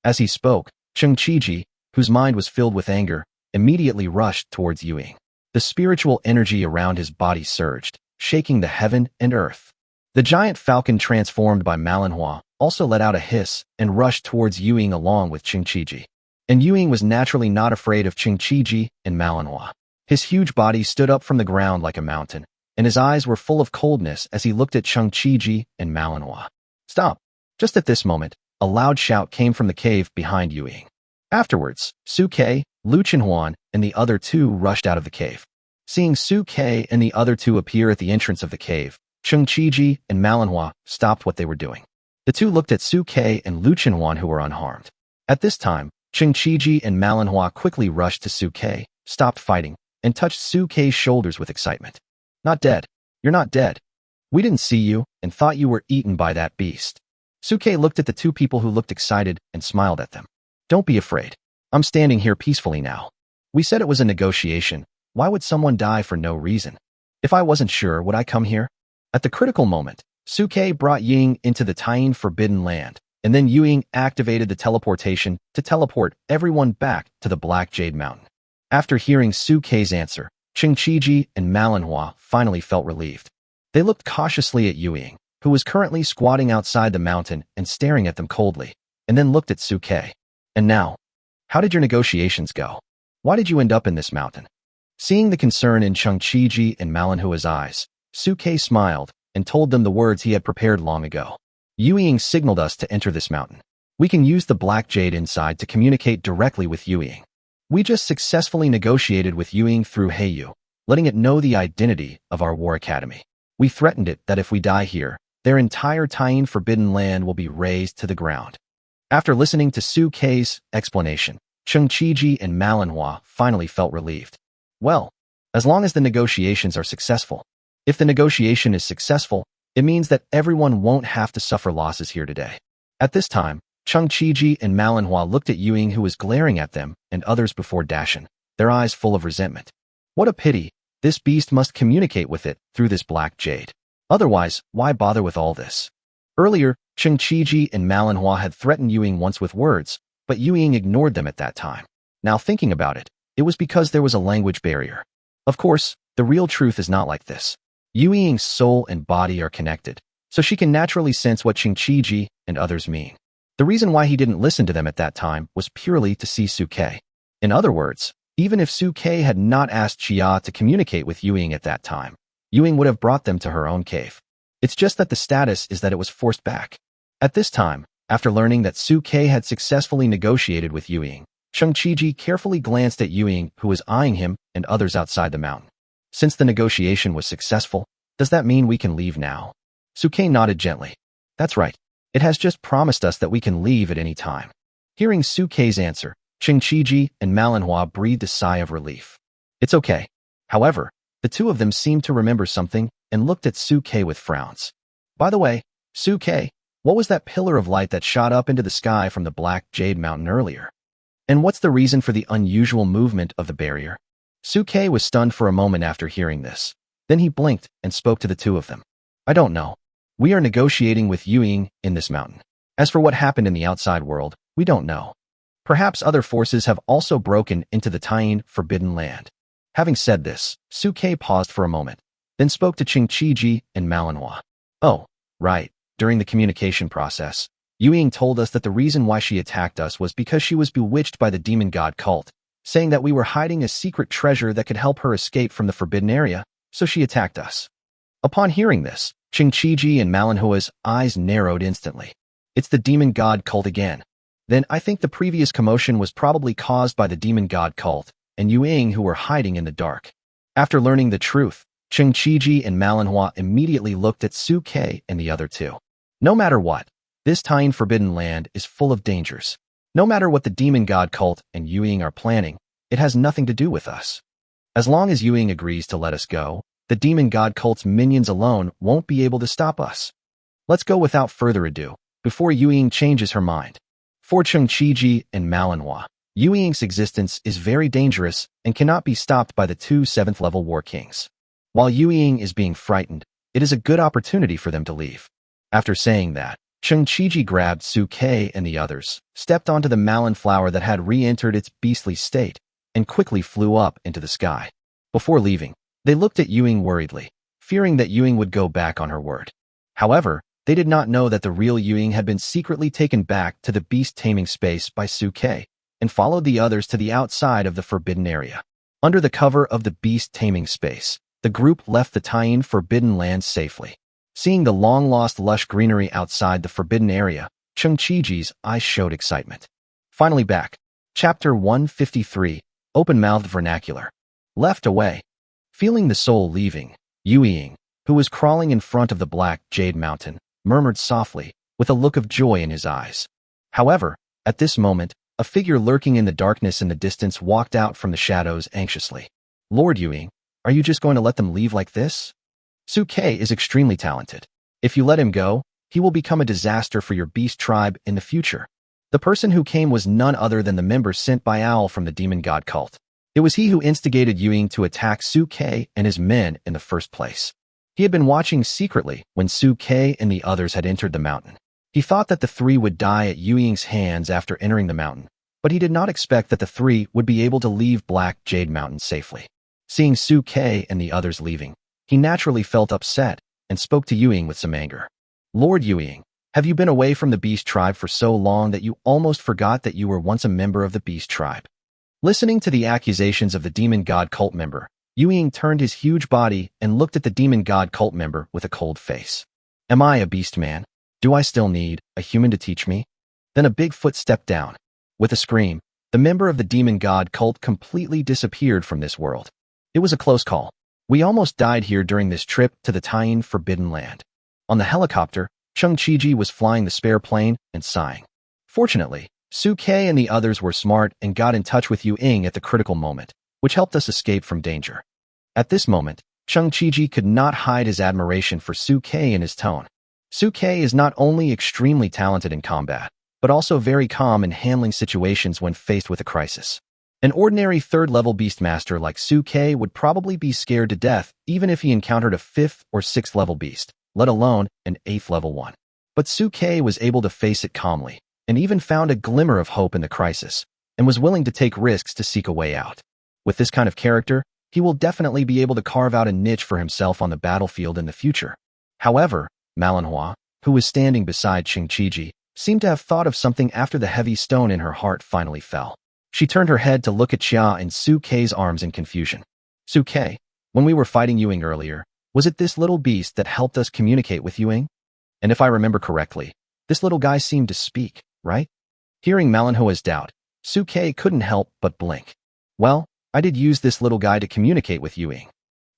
As he spoke, Chung Chiji, whose mind was filled with anger, immediately rushed towards Yuying. The spiritual energy around his body surged, shaking the heaven and earth. The giant falcon transformed by Manhwa also let out a hiss and rushed towards Yuying along with Chung Chiji. And Yuying was naturally not afraid of Chung Chiji and Manhwa. His huge body stood up from the ground like a mountain, and his eyes were full of coldness as he looked at Chung Chiji and Manhwa. Stop! Just at this moment, a loud shout came from the cave behind Yuying. Afterwards, Suke, Lu Chenhuan, and the other two rushed out of the cave. Seeing Suke and the other two appear at the entrance of the cave, Chung Chiji and Manhwa stopped what they were doing. The two looked at Suke and Lu Chenhuan, who were unharmed. At this time, Chung Chiji and Manhwa quickly rushed to Suke, stopped fighting, and touched Suke's shoulders with excitement. Not dead. You're not dead. We didn't see you and thought you were eaten by that beast. Suke looked at the two people who looked excited and smiled at them. Don't be afraid. I'm standing here peacefully now. We said it was a negotiation. Why would someone die for no reason? If I wasn't sure, would I come here? At the critical moment, Suke brought Ying into the Tying Forbidden Land, and then Yuying activated the teleportation to teleport everyone back to the Black Jade Mountain. After hearing Suke's answer, Chung Chiji and Manhwa finally felt relieved. They looked cautiously at Yuying, who was currently squatting outside the mountain and staring at them coldly, and then looked at Suke. And now, how did your negotiations go? Why did you end up in this mountain? Seeing the concern in Chung Chiji and Manhwa's eyes, Suke smiled and told them the words he had prepared long ago. Yuying signaled us to enter this mountain. We can use the Black Jade inside to communicate directly with Yuying. We just successfully negotiated with Yuying through Heiyu, letting it know the identity of our War Academy. We threatened it that if we die here, their entire Tying Forbidden Land will be razed to the ground. After listening to Suke's explanation, Chung Chiji and Manhwa finally felt relieved. Well, as long as the negotiations are successful. If the negotiation is successful, it means that everyone won't have to suffer losses here today. At this time, Chung Chiji and Manhwa looked at Yuying, who was glaring at them and others before dashing, their eyes full of resentment. What a pity, this beast must communicate with it through this Black Jade. Otherwise, why bother with all this? Earlier, Chung Chiji and Manhwa had threatened Yuying once with words, but Yuying ignored them at that time. Now thinking about it, it was because there was a language barrier. Of course, the real truth is not like this. Yuying's soul and body are connected, so she can naturally sense what Chung Chiji and others mean. The reason why he didn't listen to them at that time was purely to see Suke. In other words, even if Suke had not asked Chia to communicate with Yuying at that time, Yuying would have brought them to her own cave. It's just that the status is that it was forced back. At this time, after learning that Suke had successfully negotiated with Yuying, Chung Chiji carefully glanced at Yuying, who was eyeing him and others outside the mountain. Since the negotiation was successful, does that mean we can leave now? Suke nodded gently. That's right. It has just promised us that we can leave at any time. Hearing Suke's answer, Qingqiji and manhwa breathed a sigh of relief. It's okay. However, the two of them seemed to remember something and looked at Suke with frowns. By the way, Suke, what was that pillar of light that shot up into the sky from the Black Jade Mountain earlier? And what's the reason for the unusual movement of the barrier? Suke was stunned for a moment after hearing this. Then he blinked and spoke to the two of them. I don't know. We are negotiating with Yueying in this mountain. As for what happened in the outside world, we don't know. Perhaps other forces have also broken into the Tying Forbidden Land. Having said this, Suke paused for a moment, then spoke to Qingqiji and manhwa. Oh, right. During the communication process, Yueying told us that the reason why she attacked us was because she was bewitched by the demon god cult, saying that we were hiding a secret treasure that could help her escape from the forbidden area, so she attacked us. Upon hearing this, Qingqiji and manhwa's eyes narrowed instantly. It's the demon god cult again. Then I think the previous commotion was probably caused by the demon god cult and Yueying who were hiding in the dark. After learning the truth, Qingqiji and manhwa immediately looked at Suke and the other two. No matter what, this Tying Forbidden Land is full of dangers. No matter what the demon god cult and Yueying are planning, it has nothing to do with us. As long as Yueying agrees to let us go, the demon god cult's minions alone won't be able to stop us. Let's go without further ado, before Yueying changes her mind. For Qingqiji and manhwa, Yueying's existence is very dangerous and cannot be stopped by the two 7th-level war kings. While Yueying is being frightened, it is a good opportunity for them to leave. After saying that, Qingqiji grabbed Suke and the others, stepped onto the melon flower that had re-entered its beastly state, and quickly flew up into the sky. Before leaving, they looked at Yueying worriedly, fearing that Yueying would go back on her word. However, they did not know that the real Yueying had been secretly taken back to the beast-taming space by Suke, and followed the others to the outside of the forbidden area. Under the cover of the beast-taming space, the group left the Tying Forbidden Land safely. Seeing the long-lost lush greenery outside the forbidden area, Qingqiji's eyes showed excitement. Finally back. Chapter 153, Open-Mouthed Vernacular. Left away. Feeling the soul leaving, Yueying, who was crawling in front of the Black Jade Mountain, murmured softly, with a look of joy in his eyes. However, at this moment, a figure lurking in the darkness in the distance walked out from the shadows anxiously. Lord Yueying, are you just going to let them leave like this? Suke is extremely talented. If you let him go, he will become a disaster for your beast tribe in the future. The person who came was none other than the member sent by Owl from the demon god cult. It was he who instigated Yueying to attack Suke and his men in the first place. He had been watching secretly when Suke and the others had entered the mountain. He thought that the three would die at Yueying's hands after entering the mountain, but he did not expect that the three would be able to leave Black Jade Mountain safely. Seeing Suke and the others leaving, he naturally felt upset and spoke to Yueying with some anger. Lord Yueying, have you been away from the beast tribe for so long that you almost forgot that you were once a member of the beast tribe? Listening to the accusations of the demon god cult member, Yueying turned his huge body and looked at the demon god cult member with a cold face. Am I a beast man? Do I still need a human to teach me? Then a big foot stepped down. With a scream, the member of the demon god cult completely disappeared from this world. It was a close call. We almost died here during this trip to the Tying Forbidden Land. On the helicopter, Qingqiji was flying the spare plane and sighing. Fortunately, Suke and the others were smart and got in touch with Yueying at the critical moment, which helped us escape from danger. At this moment, Qingqiji could not hide his admiration for Suke in his tone. Suke is not only extremely talented in combat, but also very calm in handling situations when faced with a crisis. An ordinary 3rd-level beastmaster like Suke would probably be scared to death even if he encountered a 5th or 6th-level beast, let alone an 8th-level one. But Suke was able to face it calmly, and even found a glimmer of hope in the crisis, and was willing to take risks to seek a way out. With this kind of character, he will definitely be able to carve out a niche for himself on the battlefield in the future. However, manhwa, who was standing beside Qingqiji, seemed to have thought of something after the heavy stone in her heart finally fell. She turned her head to look at Xia in Suke's arms in confusion. Suke, when we were fighting Yueying earlier, was it this little beast that helped us communicate with Yueying? And if I remember correctly, this little guy seemed to speak, right? Hearing manhwa's doubt, Suke couldn't help but blink. Well, I did use this little guy to communicate with Yueying.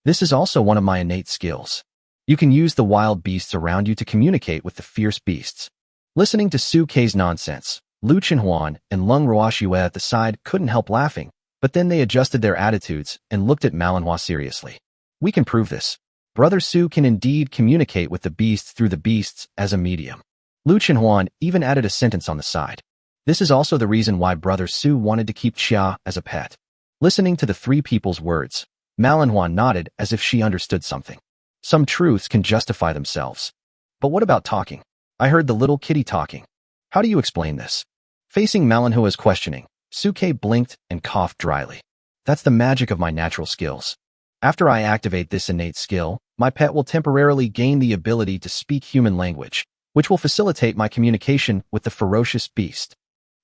This is also one of my innate skills. You can use the wild beasts around you to communicate with the fierce beasts. Listening to Su Kei's nonsense, Lu Chenhuan and Lung Ruoxue at the side couldn't help laughing, but then they adjusted their attitudes and looked at manhwa seriously. We can prove this. Brother Su can indeed communicate with the beasts through the beasts as a medium. Lu Chenhuan even added a sentence on the side. This is also the reason why Brother Su wanted to keep Xia as a pet. Listening to the three people's words, Malin nodded as if she understood something. Some truths can justify themselves. But what about talking? I heard the little kitty talking. How do you explain this? Facing Malin questioning, Su Kei blinked and coughed dryly. That's the magic of my natural skills. After I activate this innate skill, my pet will temporarily gain the ability to speak human language, which will facilitate my communication with the ferocious beast.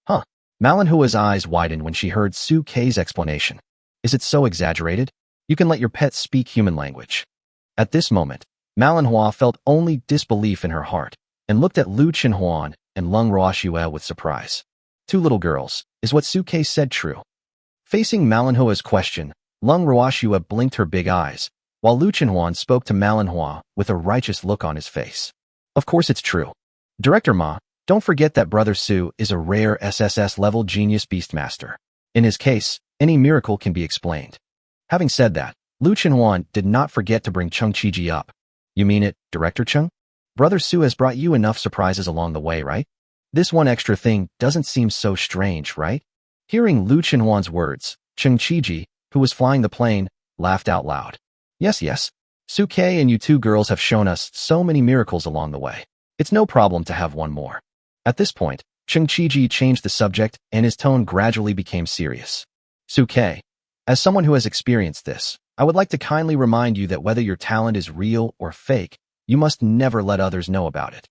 Huh. Malin eyes widened when she heard Su Kei's explanation. Is it so exaggerated? You can let your pet speak human language. At this moment, Malin felt only disbelief in her heart and looked at Lu Chenhuan and Lung Ruoxue with surprise. Two little girls, is what Su Kei said true? Facing Malin question, Lung Ruoxue blinked her big eyes, while Lu Chenhuan spoke to Malin with a righteous look on his face. Of course it's true. Director Ma, don't forget that Brother Su is a rare SSS level genius beastmaster. In his case, any miracle can be explained. Having said that, Lu Chenhuan did not forget to bring Cheng Qiji up. You mean it, Director Cheng? Brother Su has brought you enough surprises along the way, right? This one extra thing doesn't seem so strange, right? Hearing Lu Chenhuan's words, Cheng Qiji, who was flying the plane, laughed out loud. Yes. Su Kei and you two girls have shown us so many miracles along the way. It's no problem to have one more. At this point, Cheng Qiji changed the subject and his tone gradually became serious. Su Kei, as someone who has experienced this, I would like to kindly remind you that whether your talent is real or fake, you must never let others know about it.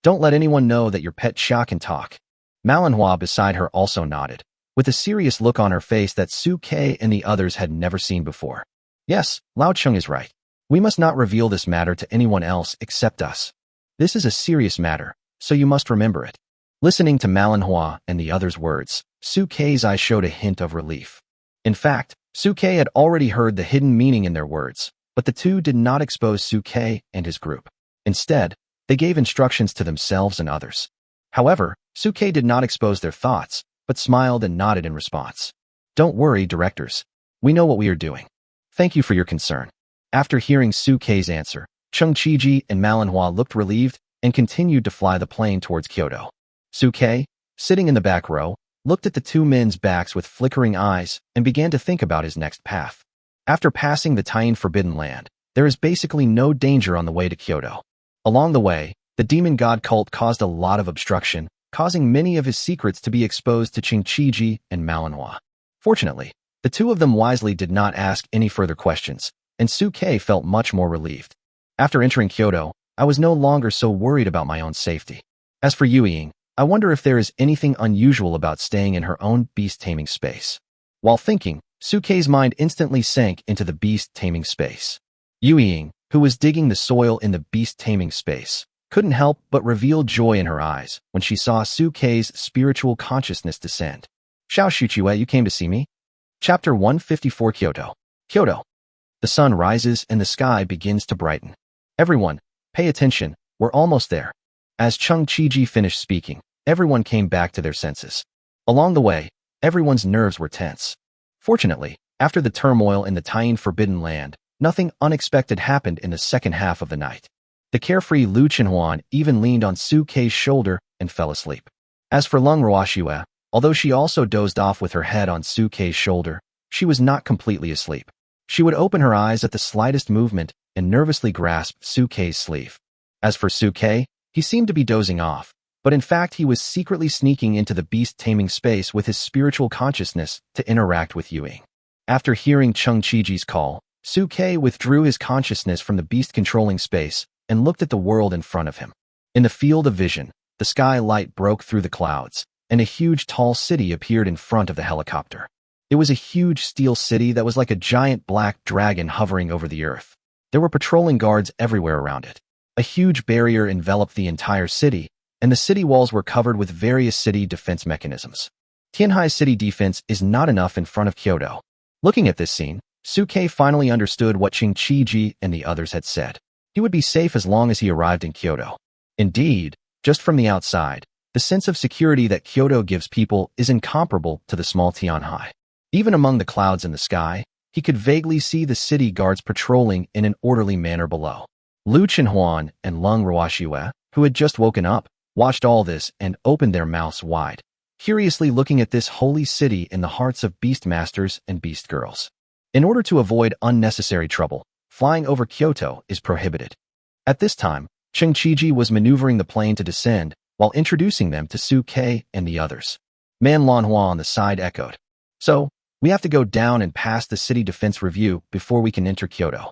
Don't let anyone know that your pet Xia can talk. Malin beside her also nodded, with a serious look on her face that Su Kei and the others had never seen before. Yes, Lao Cheng is right. We must not reveal this matter to anyone else except us. This is a serious matter, so you must remember it. Listening to Malin and the others' words, Su Kei's eyes showed a hint of relief. In fact, Su Kei had already heard the hidden meaning in their words, but the two did not expose Su Kei and his group. Instead, they gave instructions to themselves and others. However, Su Kei did not expose their thoughts, but smiled and nodded in response. Don't worry, directors. We know what we are doing. Thank you for your concern. After hearing Su Kei's answer, Cheng Qiji and Malin looked relieved and continued to fly the plane towards Kyoto. Su Kei, sitting in the back row, looked at the two men's backs with flickering eyes and began to think about his next path. After passing the Tying Forbidden Land, there is basically no danger on the way to Kyoto. Along the way, the demon god cult caused a lot of obstruction, causing many of his secrets to be exposed to Cheng Qiji and Malin. Fortunately, the two of them wisely did not ask any further questions, and Su Kei felt much more relieved. After entering Kyoto, I was no longer so worried about my own safety. As for Yuying, I wonder if there is anything unusual about staying in her own beast-taming space. While thinking, Su Kei's mind instantly sank into the beast-taming space. Yuying, who was digging the soil in the beast-taming space, couldn't help but reveal joy in her eyes when she saw Su Kei's spiritual consciousness descend. Xiao Shuqiwei, you came to see me? Chapter 154 Kyoto. Kyoto. The sun rises and the sky begins to brighten. Everyone, pay attention, we're almost there. As Cheng Qiji finished speaking, everyone came back to their senses. Along the way, everyone's nerves were tense. Fortunately, after the turmoil in the Tying Forbidden Land, nothing unexpected happened in the second half of the night. The carefree Lu Chenhuan even leaned on Su Kei's shoulder and fell asleep. As for Lung Ruoxue, although she also dozed off with her head on Su Kei's shoulder, she was not completely asleep. She would open her eyes at the slightest movement and nervously grasp Su Kei's sleeve. As for Su Kei, he seemed to be dozing off, but in fact he was secretly sneaking into the beast-taming space with his spiritual consciousness to interact with Yuying. After hearing Cheng Qiji's call, Su Kei withdrew his consciousness from the beast-controlling space and looked at the world in front of him. In the field of vision, the sky light broke through the clouds, and a huge tall city appeared in front of the helicopter. It was a huge steel city that was like a giant black dragon hovering over the earth. There were patrolling guards everywhere around it. A huge barrier enveloped the entire city, and the city walls were covered with various city defense mechanisms. Tianhai's city defense is not enough in front of Kyoto. Looking at this scene, Su Kei finally understood what Cheng Qiji and the others had said. He would be safe as long as he arrived in Kyoto. Indeed, just from the outside, the sense of security that Kyoto gives people is incomparable to the small Tianhai. Even among the clouds in the sky, he could vaguely see the city guards patrolling in an orderly manner below. Lu Chenhuan and Lung Ruoxue, who had just woken up, watched all this and opened their mouths wide, curiously looking at this holy city in the hearts of beastmasters and beast girls. In order to avoid unnecessary trouble, flying over Kyoto is prohibited. At this time, Cheng Qiji was maneuvering the plane to descend while introducing them to Su Ke and the others. Man Lanhua on the side echoed. So, we have to go down and pass the city defense review before we can enter Kyoto.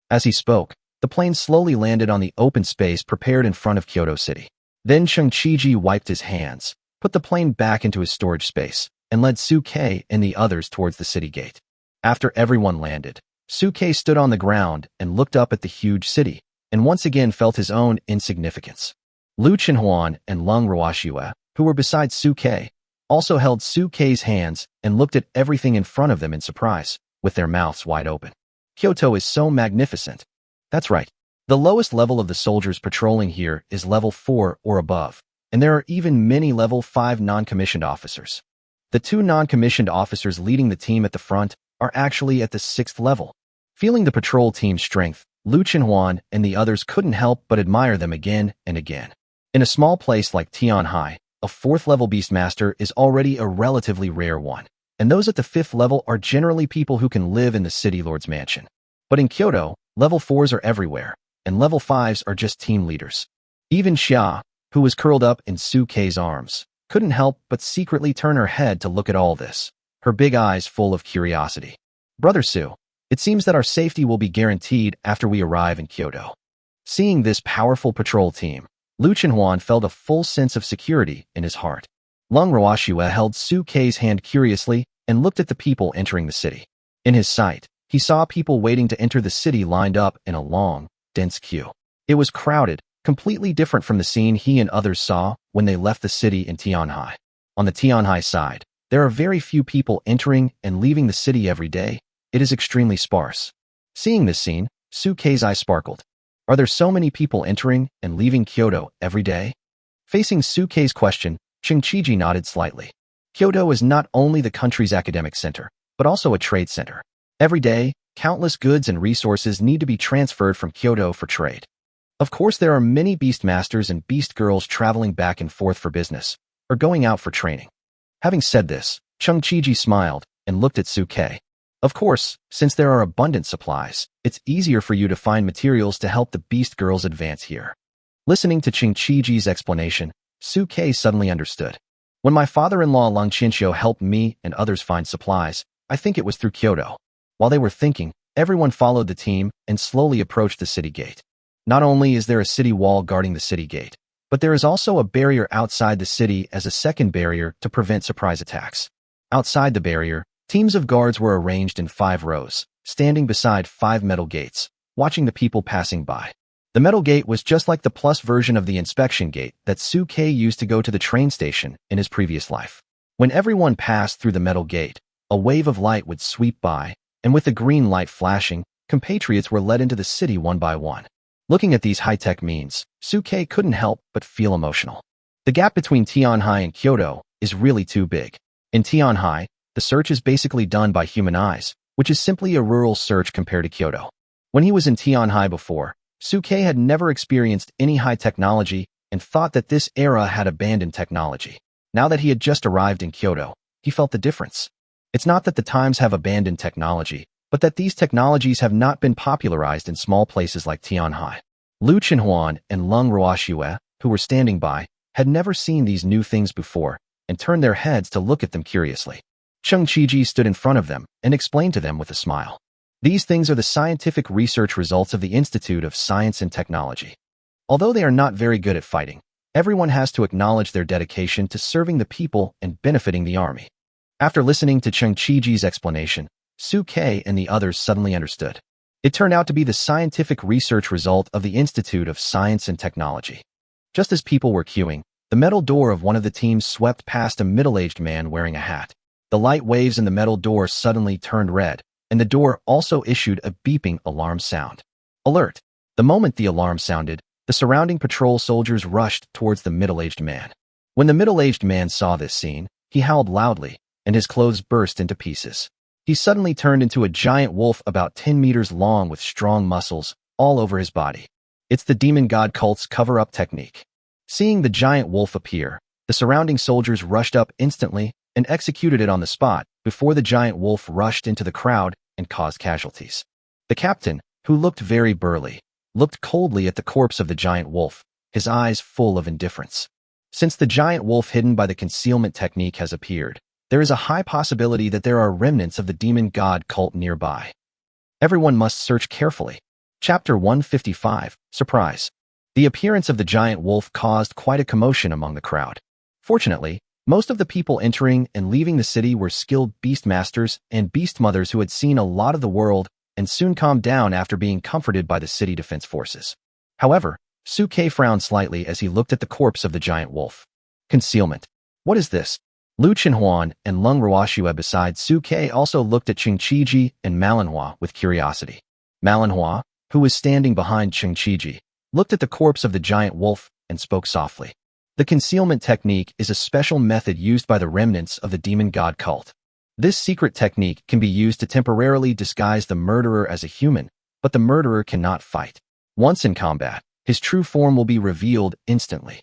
As he spoke, the plane slowly landed on the open space prepared in front of Kyoto City. Then Cheng Qiji wiped his hands, put the plane back into his storage space, and led Su Ke and the others towards the city gate. After everyone landed, Su Ke stood on the ground and looked up at the huge city, and once again felt his own insignificance. Lu Chenhuan and Lung Ruoxue, who were beside Su Ke, also held Su Ke's hands and looked at everything in front of them in surprise, with their mouths wide open. Kyoto is so magnificent. That's right. The lowest level of the soldiers patrolling here is level 4 or above, and there are even many level 5 non-commissioned officers. The 2 non-commissioned officers leading the team at the front are actually at the 6th level. Feeling the patrol team's strength, Lu Chenhuan and the others couldn't help but admire them again and again. In a small place like Tianhai, a 4th level beastmaster is already a relatively rare one, and those at the 5th level are generally people who can live in the city lord's mansion. But in Kyoto, level 4s are everywhere, and level 5s are just team leaders. Even Xia, who was curled up in Su Ke's arms, couldn't help but secretly turn her head to look at all this, her big eyes full of curiosity. Brother Su, it seems that our safety will be guaranteed after we arrive in Kyoto. Seeing this powerful patrol team, Lu Chenhuan felt a full sense of security in his heart. Lung Ruoxue held Su Ke's hand curiously and looked at the people entering the city. In his sight, he saw people waiting to enter the city lined up in a long, dense queue. It was crowded, completely different from the scene he and others saw when they left the city in Tianhai. On the Tianhai side, there are very few people entering and leaving the city every day. It is extremely sparse. Seeing this scene, Su Ke's eyes sparkled. Are there so many people entering and leaving Kyoto every day? Facing Su Ke's question, Cheng Qiji nodded slightly. Kyoto is not only the country's academic center, but also a trade center. Every day, countless goods and resources need to be transferred from Kyoto for trade. Of course, there are many beastmasters and beast girls traveling back and forth for business, or going out for training. Having said this, Cheng Qiji smiled and looked at Su Ke. Of course, since there are abundant supplies, it's easier for you to find materials to help the beast girls advance here. Listening to Cheng Qiji's explanation, Su Ke suddenly understood. When my father-in-law Lung Qinxiu helped me and others find supplies, I think it was through Kyoto. While they were thinking, everyone followed the team and slowly approached the city gate. Not only is there a city wall guarding the city gate, but there is also a barrier outside the city as a second barrier to prevent surprise attacks. Outside the barrier, teams of guards were arranged in 5 rows, standing beside 5 metal gates, watching the people passing by. The metal gate was just like the plus version of the inspection gate that Su Ke used to go to the train station in his previous life. When everyone passed through the metal gate, a wave of light would sweep by, and with the green light flashing, compatriots were led into the city one by one. Looking at these high-tech means, Su Ke couldn't help but feel emotional. The gap between Tianhai and Kyoto is really too big. In Tianhai, the search is basically done by human eyes, which is simply a rural search compared to Kyoto. When he was in Tianhai before, Su Ke had never experienced any high technology and thought that this era had abandoned technology. Now that he had just arrived in Kyoto, he felt the difference. It's not that the times have abandoned technology, but that these technologies have not been popularized in small places like Tianhai. Lu Chenhuan and Lung Ruoxue, who were standing by, had never seen these new things before and turned their heads to look at them curiously. Cheng Qiji stood in front of them and explained to them with a smile. These things are the scientific research results of the Institute of Science and Technology. Although they are not very good at fighting, everyone has to acknowledge their dedication to serving the people and benefiting the army. After listening to Cheng Qiji's explanation, Su Ke and the others suddenly understood. It turned out to be the scientific research result of the Institute of Science and Technology. Just as people were queuing, the metal door of one of the teams swept past a middle-aged man wearing a hat. The light waves in the metal door suddenly turned red, and the door also issued a beeping alarm sound. Alert! The moment the alarm sounded, the surrounding patrol soldiers rushed towards the middle-aged man. When the middle-aged man saw this scene, he howled loudly, and his clothes burst into pieces. He suddenly turned into a giant wolf about 10 meters long with strong muscles all over his body. It's the demon god cult's cover-up technique. Seeing the giant wolf appear, the surrounding soldiers rushed up instantly and executed it on the spot before the giant wolf rushed into the crowd and caused casualties. The captain, who looked very burly, looked coldly at the corpse of the giant wolf, his eyes full of indifference. Since the giant wolf hidden by the concealment technique has appeared, there is a high possibility that there are remnants of the demon god cult nearby. Everyone must search carefully. Chapter 155, Surprise. The appearance of the giant wolf caused quite a commotion among the crowd. Fortunately, most of the people entering and leaving the city were skilled beastmasters and beastmothers who had seen a lot of the world and soon calmed down after being comforted by the city defense forces. However, Suke frowned slightly as he looked at the corpse of the giant wolf. Concealment. What is this? Lu Chenhuan and Lung Ruoxue beside Suke also looked at Chengqiji and Manhwa with curiosity. Manhwa, who was standing behind Chengqiji, looked at the corpse of the giant wolf and spoke softly. The concealment technique is a special method used by the remnants of the demon god cult. This secret technique can be used to temporarily disguise the murderer as a human, but the murderer cannot fight. Once in combat, his true form will be revealed instantly.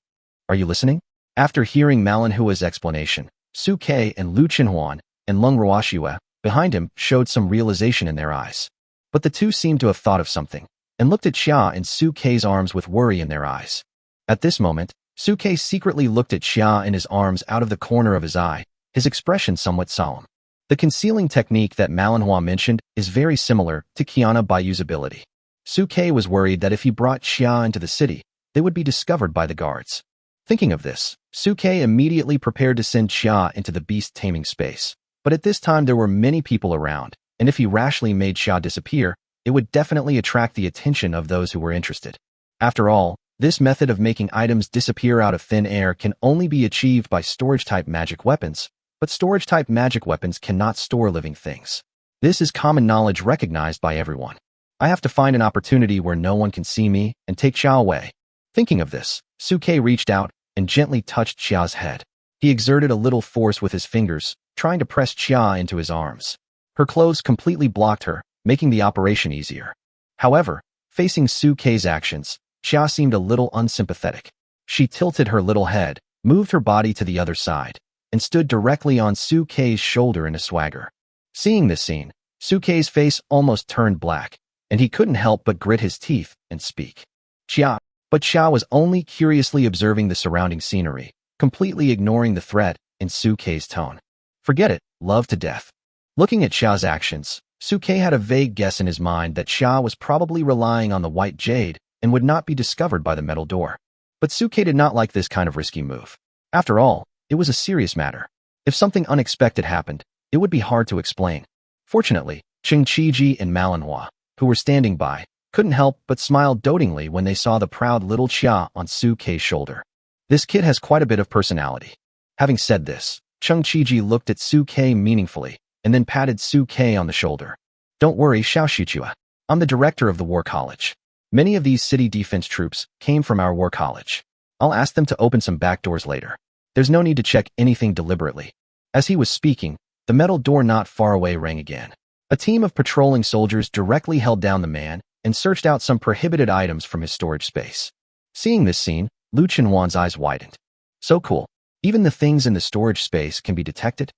Are you listening? After hearing Manhua's explanation, Suke and Lu Chenhuan and Lung Ruoxue behind him showed some realization in their eyes. But the two seemed to have thought of something, and looked at Xia and Suke's arms with worry in their eyes. At this moment, Suke secretly looked at Xia and his arms out of the corner of his eye, his expression somewhat solemn. The concealing technique that Manhwa mentioned is very similar to Kiana by usability. Suke was worried that if he brought Xia into the city, they would be discovered by the guards. Thinking of this, Suke immediately prepared to send Xia into the beast taming space. But at this time there were many people around, and if he rashly made Xia disappear, it would definitely attract the attention of those who were interested. After all, this method of making items disappear out of thin air can only be achieved by storage-type magic weapons, but storage-type magic weapons cannot store living things. This is common knowledge recognized by everyone. I have to find an opportunity where no one can see me and take Xia away. Thinking of this, Suke reached out and gently touched Xia's head. He exerted a little force with his fingers, trying to press Xia into his arms. Her clothes completely blocked her, making the operation easier. However, facing Suke's actions, Xia seemed a little unsympathetic. She tilted her little head, moved her body to the other side, and stood directly on Suke's shoulder in a swagger. Seeing this scene, Suke's face almost turned black, and he couldn't help but grit his teeth and speak. Xia. But Xia was only curiously observing the surrounding scenery, completely ignoring the threat in Suke's tone. Forget it, love to death. Looking at Xia's actions, Suke had a vague guess in his mind that Xia was probably relying on the white jade and would not be discovered by the metal door. But Suke did not like this kind of risky move. After all, it was a serious matter. If something unexpected happened, it would be hard to explain. Fortunately, Chengqiji and Manhwa, who were standing by, couldn't help but smile dotingly when they saw the proud little Xia on Suke's shoulder. This kid has quite a bit of personality. Having said this, Chengqiji looked at Suke meaningfully and then patted Suke on the shoulder. Don't worry, Xiaoxichua. I'm the director of the War College. Many of these city defense troops came from our War College. I'll ask them to open some back doors later. There's no need to check anything deliberately. As he was speaking, the metal door not far away rang again. A team of patrolling soldiers directly held down the man and searched out some prohibited items from his storage space. Seeing this scene, Lu Chenhuan's eyes widened. So cool. Even the things in the storage space can be detected?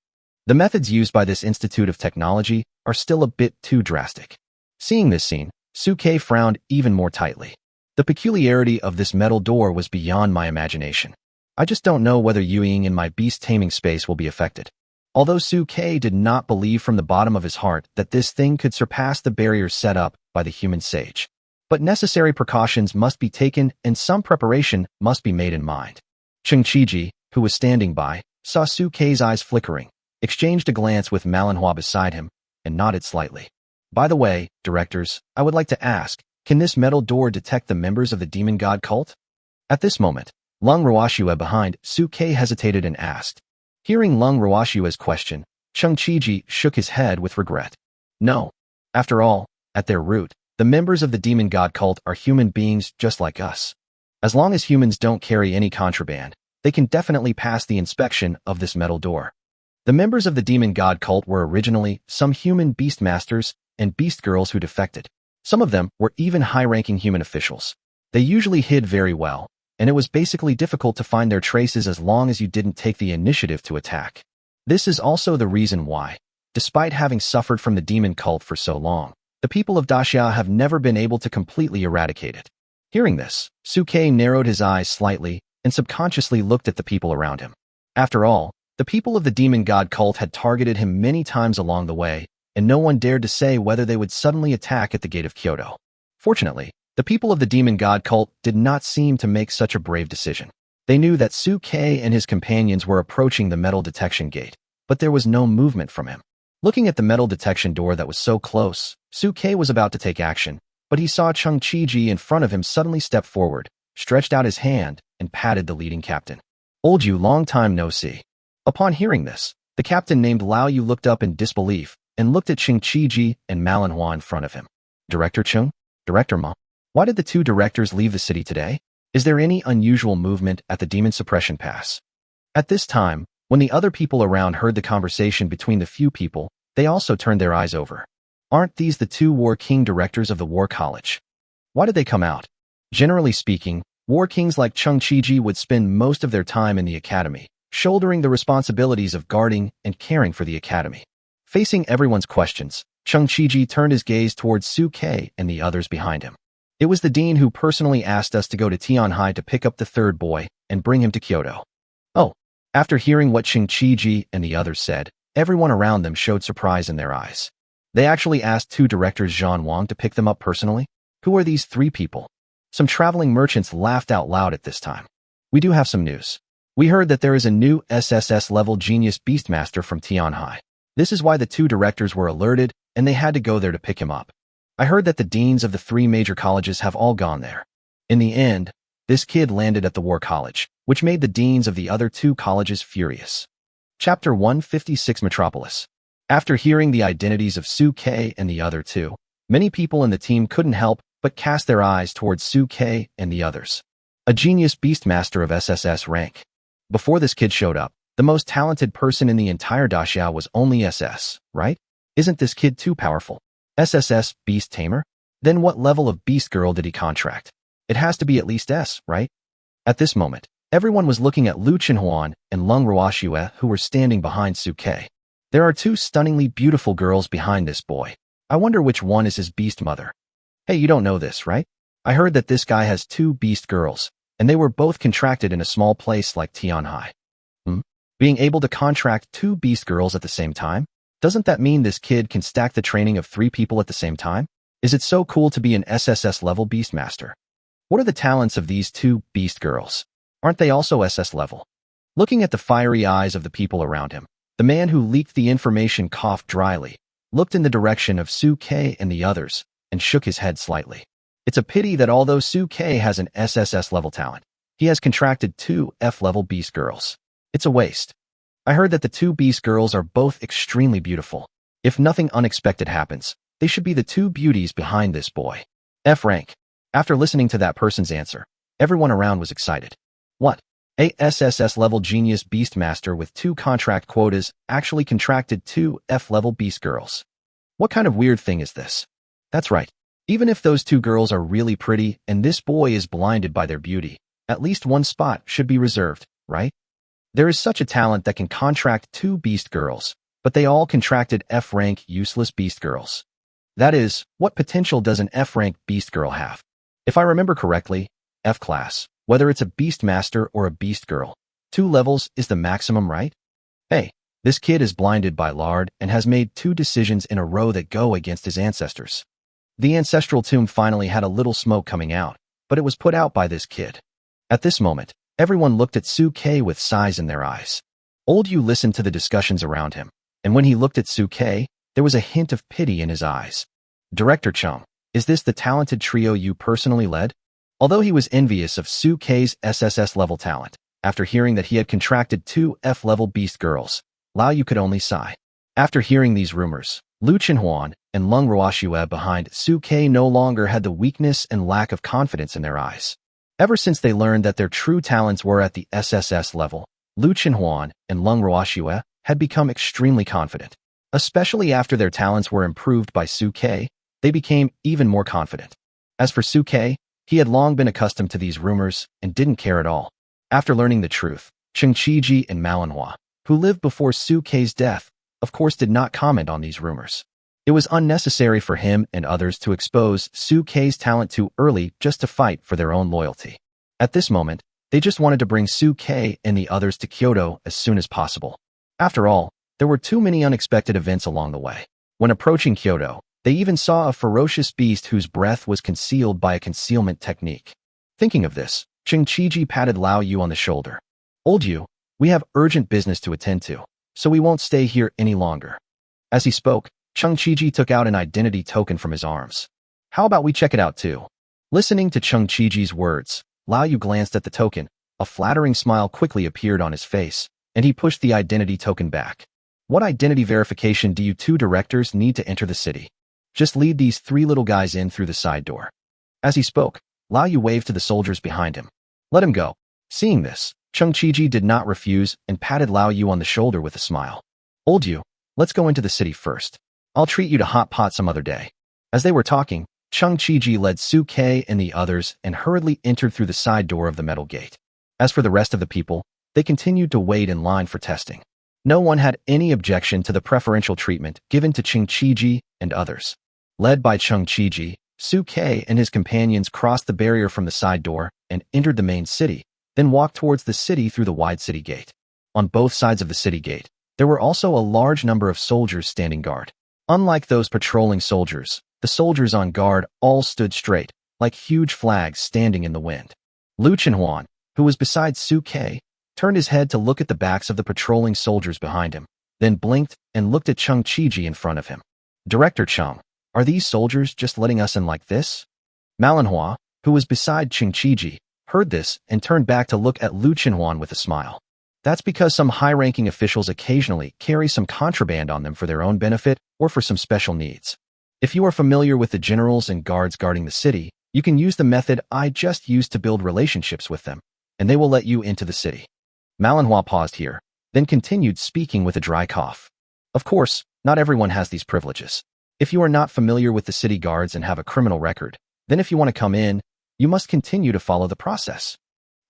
The methods used by this Institute of Technology are still a bit too drastic. Seeing this scene, Suke frowned even more tightly. The peculiarity of this metal door was beyond my imagination. I just don't know whether Yueying in my beast taming space will be affected. Although Suke did not believe from the bottom of his heart that this thing could surpass the barriers set up by the human sage. But necessary precautions must be taken and some preparation must be made in mind. Chengqiji, who was standing by, saw Suke's eyes flickering, exchanged a glance with Manhwa beside him, and nodded slightly. By the way, directors, I would like to ask, can this metal door detect the members of the demon god cult? At this moment, Lung Ruoxue behind Suke hesitated and asked. Hearing Lung Ruoxue's question, Chengqiji shook his head with regret. No. After all, at their root, The members of the demon god cult are human beings just like us. As long as humans don't carry any contraband, they can definitely pass the inspection of this metal door. The members of the demon god cult were originally some human beastmasters and beast girls who defected. Some of them were even high-ranking human officials. They usually hid very well, and it was basically difficult to find their traces as long as you didn't take the initiative to attack. This is also the reason why, despite having suffered from the demon cult for so long, the people of Daxia have never been able to completely eradicate it. Hearing this, Suke narrowed his eyes slightly and subconsciously looked at the people around him. After all, the people of the demon god cult had targeted him many times along the way, and no one dared to say whether they would suddenly attack at the gate of Kyoto. Fortunately, the people of the demon god cult did not seem to make such a brave decision. They knew that Suke and his companions were approaching the metal detection gate, but there was no movement from him. Looking at the metal detection door that was so close, Suke was about to take action, but he saw Chung Chi-ji in front of him suddenly step forward, stretched out his hand, and patted the leading captain. "Old Yu, long time no see." Upon hearing this, the captain named Lao Yu looked up in disbelief and looked at Chung Chi-ji and manhwa in front of him. "Director Chung? Director Ma? Why did the two directors leave the city today? Is there any unusual movement at the Demon Suppression Pass?" At this time, when the other people around heard the conversation between the few people, they also turned their eyes over. Aren't these the two War King directors of the War College? Why did they come out? Generally speaking, War Kings like Chung Chi-ji would spend most of their time in the academy, shouldering the responsibilities of guarding and caring for the academy. Facing everyone's questions, Chung Chi-ji turned his gaze towards Suke and the others behind him. "It was the dean who personally asked us to go to Tianhai to pick up the third boy and bring him to Kyoto." Oh. After hearing what Chung Chi-ji and the others said, everyone around them showed surprise in their eyes. They actually asked two directors Zhan Wang to pick them up personally? Who are these three people? Some traveling merchants laughed out loud at this time. "We do have some news. We heard that there is a new SSS level genius beastmaster from Tianhai. This is why the two directors were alerted and they had to go there to pick him up. I heard that the deans of the three major colleges have all gone there. In the end, this kid landed at the War College, which made the deans of the other two colleges furious." Chapter 156 Metropolis. After hearing the identities of Suke and the other two, many people in the team couldn't help but cast their eyes towards Suke and the others. A genius beastmaster of SSS rank. Before this kid showed up, the most talented person in the entire Daxia was only SS, right? Isn't this kid too powerful? SSS beast tamer? Then what level of beast girl did he contract? It has to be at least S, right? At this moment, everyone was looking at Lu Chenhuan and Lung Ruoxue who were standing behind Suke. There are two stunningly beautiful girls behind this boy. I wonder which one is his beast mother. Hey, you don't know this, right? I heard that this guy has two beast girls, and they were both contracted in a small place like Tianhai. Being able to contract two beast girls at the same time? Doesn't that mean this kid can stack the training of three people at the same time? Is it so cool to be an SSS level beastmaster? What are the talents of these two beast girls? Aren't they also SS level? Looking at the fiery eyes of the people around him, the man who leaked the information coughed dryly, looked in the direction of Suke and the others, and shook his head slightly. It's a pity that although Suke has an SSS level talent, he has contracted two F-level beast girls. It's a waste. I heard that the two beast girls are both extremely beautiful. If nothing unexpected happens, they should be the two beauties behind this boy. F rank. After listening to that person's answer, everyone around was excited. What? A SSS level genius beastmaster with two contract quotas actually contracted two F-level beast girls. What kind of weird thing is this? That's right. Even if those two girls are really pretty and this boy is blinded by their beauty, at least one spot should be reserved, right? There is such a talent that can contract two beast girls, but they all contracted F-rank useless beast girls. That is, what potential does an F-rank beast girl have? If I remember correctly, F-class, whether it's a beastmaster or a beast girl, 2 levels is the maximum, right? Hey, this kid is blinded by lard and has made 2 decisions in a row that go against his ancestors. The ancestral tomb finally had a little smoke coming out, but it was put out by this kid. At this moment, everyone looked at Suke with sighs in their eyes. Old Yu listened to the discussions around him, and when he looked at Suke, there was a hint of pity in his eyes. Director Chung, is this the talented trio you personally led? Although he was envious of Suke's SSS level talent, after hearing that he had contracted 2 F-level beast girls, Lao Yu could only sigh. After hearing these rumors, Lu Chenhuan and Lung Ruoxue behind Suke no longer had the weakness and lack of confidence in their eyes. Ever since they learned that their true talents were at the SSS level, Lu Chenhuan and Lung Ruoxue had become extremely confident. Especially after their talents were improved by Suke, they became even more confident. As for Suke, he had long been accustomed to these rumors and didn't care at all. After learning the truth, Cheng Qiji and manhwa, who lived before Suke's death, of course did not comment on these rumors. It was unnecessary for him and others to expose Suke's talent too early just to fight for their own loyalty. At this moment, they just wanted to bring Suke and the others to Kyoto as soon as possible. After all, there were too many unexpected events along the way. When approaching Kyoto, they even saw a ferocious beast whose breath was concealed by a concealment technique. Thinking of this, Cheng Qiji patted Lao Yu on the shoulder. "Old Yu, we have urgent business to attend to, so we won't stay here any longer." As he spoke, Cheng Qiji took out an identity token from his arms. "How about we check it out too?" Listening to Cheng Qiji's words, Lao Yu glanced at the token. A flattering smile quickly appeared on his face, and he pushed the identity token back. "What identity verification do you two directors need to enter the city? Just lead these three little guys in through the side door." As he spoke, Lao Yu waved to the soldiers behind him. "Let him go." Seeing this, Cheng Qiji did not refuse and patted Lao Yu on the shoulder with a smile. "Old Yu, let's go into the city first. I'll treat you to hot pot some other day." As they were talking, Cheng Qiji led Suke and the others and hurriedly entered through the side door of the metal gate. As for the rest of the people, they continued to wait in line for testing. No one had any objection to the preferential treatment given to Cheng Qiji and others. Led by Cheng Qiji, Suke and his companions crossed the barrier from the side door and entered the main city, then walked towards the city through the wide city gate. On both sides of the city gate, there were also a large number of soldiers standing guard. Unlike those patrolling soldiers, the soldiers on guard all stood straight, like huge flags standing in the wind. Lu Chenhuan, who was beside Suke, turned his head to look at the backs of the patrolling soldiers behind him, then blinked and looked at Cheng Qiji in front of him. "Director Cheng, are these soldiers just letting us in like this?" Manhwa, who was beside Cheng Qiji, heard this and turned back to look at Lu Chenhuan with a smile. "That's because some high-ranking officials occasionally carry some contraband on them for their own benefit or for some special needs. If you are familiar with the generals and guards guarding the city, you can use the method I just used to build relationships with them, and they will let you into the city." Malinois paused here, then continued speaking with a dry cough. "Of course, not everyone has these privileges. If you are not familiar with the city guards and have a criminal record, then if you want to come in, you must continue to follow the process."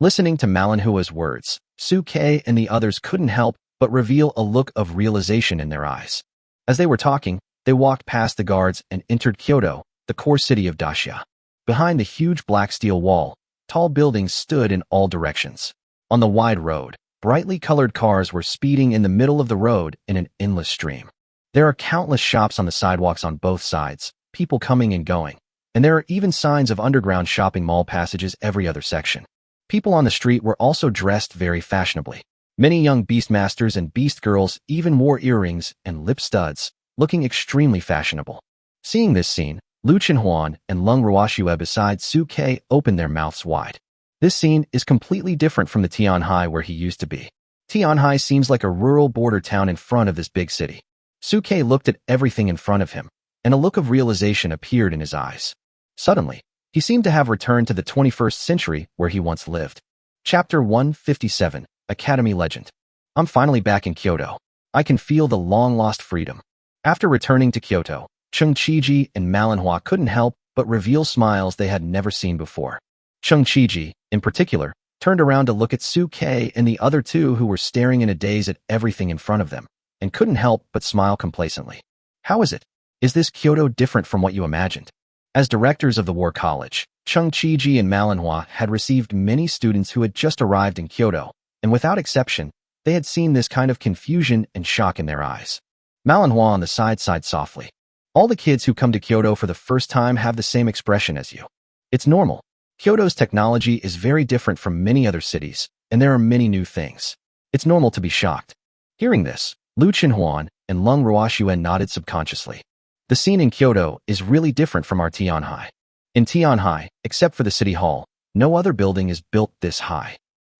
Listening to Malinois's words, Suke and the others couldn't help but reveal a look of realization in their eyes. As they were talking, they walked past the guards and entered Kyoto, the core city of Daxia. Behind the huge black steel wall, tall buildings stood in all directions. On the wide road, brightly colored cars were speeding in the middle of the road in an endless stream. There are countless shops on the sidewalks on both sides, people coming and going, and there are even signs of underground shopping mall passages every other section. People on the street were also dressed very fashionably. Many young beastmasters and beast girls even wore earrings and lip studs, looking extremely fashionable. Seeing this scene, Lu Chenhuan and Lung Ruoxue beside Suke opened their mouths wide. This scene is completely different from the Tianhai where he used to be. Tianhai seems like a rural border town in front of this big city. Suke looked at everything in front of him, and a look of realization appeared in his eyes. Suddenly, he seemed to have returned to the 21st century where he once lived. Chapter 157, Academy Legend. "I'm finally back in Kyoto. I can feel the long-lost freedom." After returning to Kyoto, Cheng Qiji and Malinois couldn't help but reveal smiles they had never seen before. Cheng Qiji, in particular, turned around to look at Suke and the other two who were staring in a daze at everything in front of them, and couldn't help but smile complacently. "How is it? Is this Kyoto different from what you imagined?" As directors of the War College, Cheng Qiji and Malinois had received many students who had just arrived in Kyoto, and without exception, they had seen this kind of confusion and shock in their eyes. Malinois on the side sighed softly. "All the kids who come to Kyoto for the first time have the same expression as you. It's normal. Kyoto's technology is very different from many other cities, and there are many new things. It's normal to be shocked." Hearing this, Lu Chenhuan and Lung Ruoxue nodded subconsciously. The scene in Kyoto is really different from our Tianhai. In Tianhai, except for the city hall, no other building is built this high.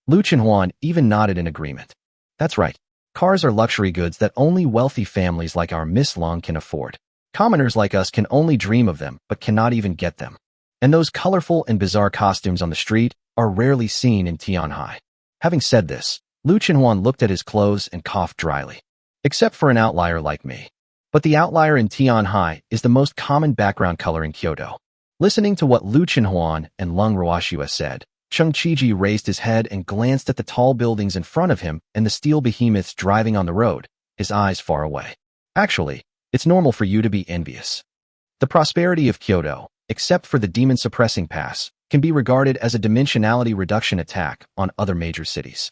Lu Chenhuan even nodded in agreement. "That's right. Cars are luxury goods that only wealthy families like our Miss Lung can afford. Commoners like us can only dream of them, but cannot even get them. And those colorful and bizarre costumes on the street are rarely seen in Tianhai. Having said this, Lu Chenhuan looked at his clothes and coughed dryly. Except for an outlier like me. But the outlier in Tianhai is the most common background color in Kyoto. Listening to what Lu Chenhuan and Lung Ruoxue said, Cheng Qiji raised his head and glanced at the tall buildings in front of him and the steel behemoths driving on the road, his eyes far away. Actually, it's normal for you to be envious. The prosperity of Kyoto, except for the demon-suppressing pass, can be regarded as a dimensionality reduction attack on other major cities.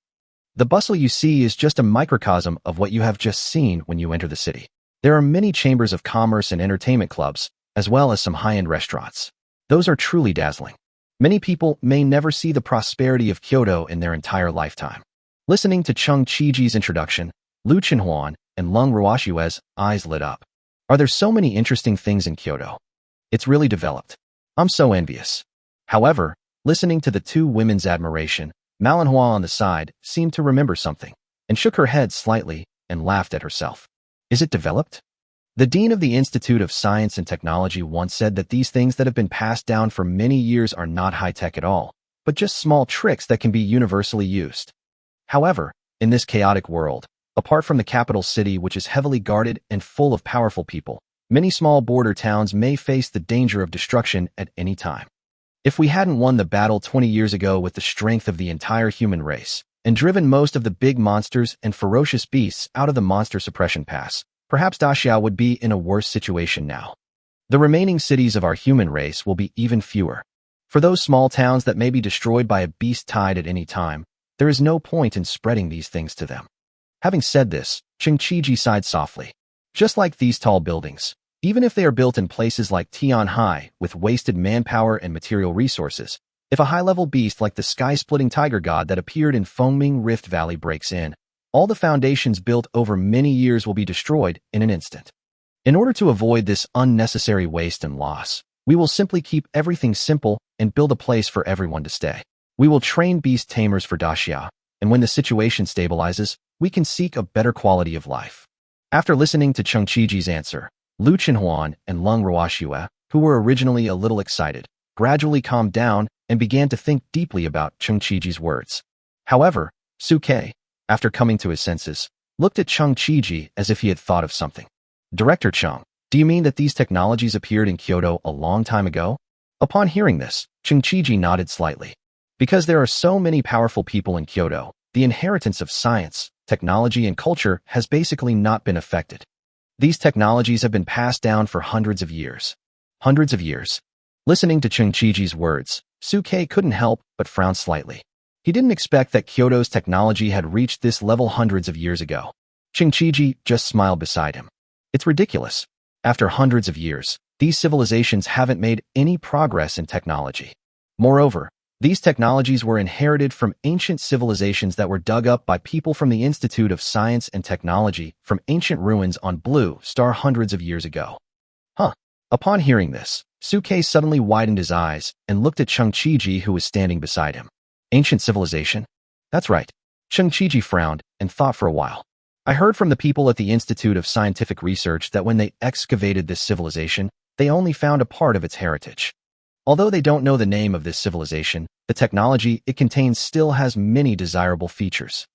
The bustle you see is just a microcosm of what you have just seen when you enter the city. There are many chambers of commerce and entertainment clubs, as well as some high-end restaurants. Those are truly dazzling. Many people may never see the prosperity of Kyoto in their entire lifetime. Listening to Cheng Qiji's introduction, Lu Chenhuan and Lung Ruoxue's eyes lit up. Are there so many interesting things in Kyoto? It's really developed. I'm so envious. However, listening to the two women's admiration, Manhwa on the side seemed to remember something, and shook her head slightly and laughed at herself. Is it developed? The dean of the Institute of Science and Technology once said that these things that have been passed down for many years are not high-tech at all, but just small tricks that can be universally used. However, in this chaotic world, apart from the capital city which is heavily guarded and full of powerful people, many small border towns may face the danger of destruction at any time. If we hadn't won the battle 20 years ago with the strength of the entire human race, and driven most of the big monsters and ferocious beasts out of the monster suppression pass, perhaps Daxia would be in a worse situation now. The remaining cities of our human race will be even fewer. For those small towns that may be destroyed by a beast tide at any time, there is no point in spreading these things to them. Having said this, Cheng Qiji sighed softly. Just like these tall buildings, even if they are built in places like Tianhai with wasted manpower and material resources, if a high-level beast like the sky-splitting tiger god that appeared in Fengming Rift Valley breaks in, all the foundations built over many years will be destroyed in an instant. In order to avoid this unnecessary waste and loss, we will simply keep everything simple and build a place for everyone to stay. We will train beast tamers for Daxia, and when the situation stabilizes, we can seek a better quality of life. After listening to Cheng Qiji's answer, Lu Chenhuan and Lung Ruoxue, who were originally a little excited, gradually calmed down and began to think deeply about Cheng Qiji's words. However, Suke, after coming to his senses, looked at Cheng Qiji as if he had thought of something. Director Cheng, do you mean that these technologies appeared in Kyoto a long time ago? Upon hearing this, Cheng Qiji nodded slightly. Because there are so many powerful people in Kyoto, the inheritance of science, technology, and culture has basically not been affected. These technologies have been passed down for hundreds of years. Hundreds of years. Listening to Cheng Qiji's words, Suke couldn't help but frown slightly. He didn't expect that Kyoto's technology had reached this level hundreds of years ago. Cheng Qiji just smiled beside him. It's ridiculous. After hundreds of years, these civilizations haven't made any progress in technology. Moreover, these technologies were inherited from ancient civilizations that were dug up by people from the Institute of Science and Technology from ancient ruins on Blue Star hundreds of years ago. Huh. Upon hearing this, Suke suddenly widened his eyes and looked at Cheng Qiji who was standing beside him. Ancient civilization? That's right. Cheng Qiji frowned and thought for a while. I heard from the people at the Institute of Scientific Research that when they excavated this civilization, they only found a part of its heritage. Although they don't know the name of this civilization, the technology it contains still has many desirable features.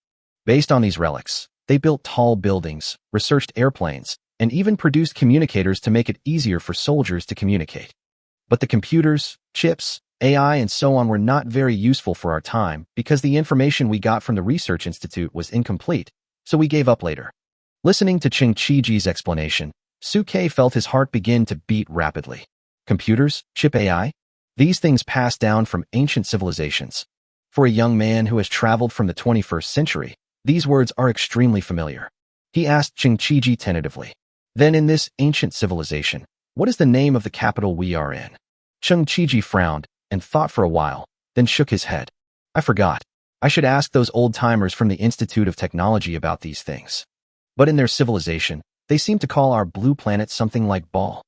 Based on these relics, they built tall buildings, researched airplanes, and even produced communicators to make it easier for soldiers to communicate. But the computers, chips, AI, and so on were not very useful for our time because the information we got from the Research Institute was incomplete, so we gave up later. Listening to Cheng Qiji's explanation, Suke felt his heart begin to beat rapidly. Computers, chip AI? These things passed down from ancient civilizations. For a young man who has traveled from the 21st century, these words are extremely familiar. He asked Cheng Qiji tentatively. Then in this ancient civilization, what is the name of the capital we are in? Cheng Qiji frowned and thought for a while, then shook his head. I forgot. I should ask those old-timers from the Institute of Technology about these things. But in their civilization, they seem to call our blue planet something like Ball.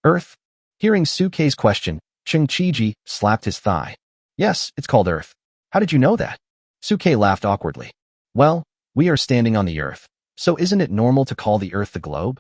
Earth? Hearing Suke's question, Cheng Qiji slapped his thigh. Yes, it's called Earth. How did you know that? Suke laughed awkwardly. Well, we are standing on the Earth, so isn't it normal to call the Earth the globe?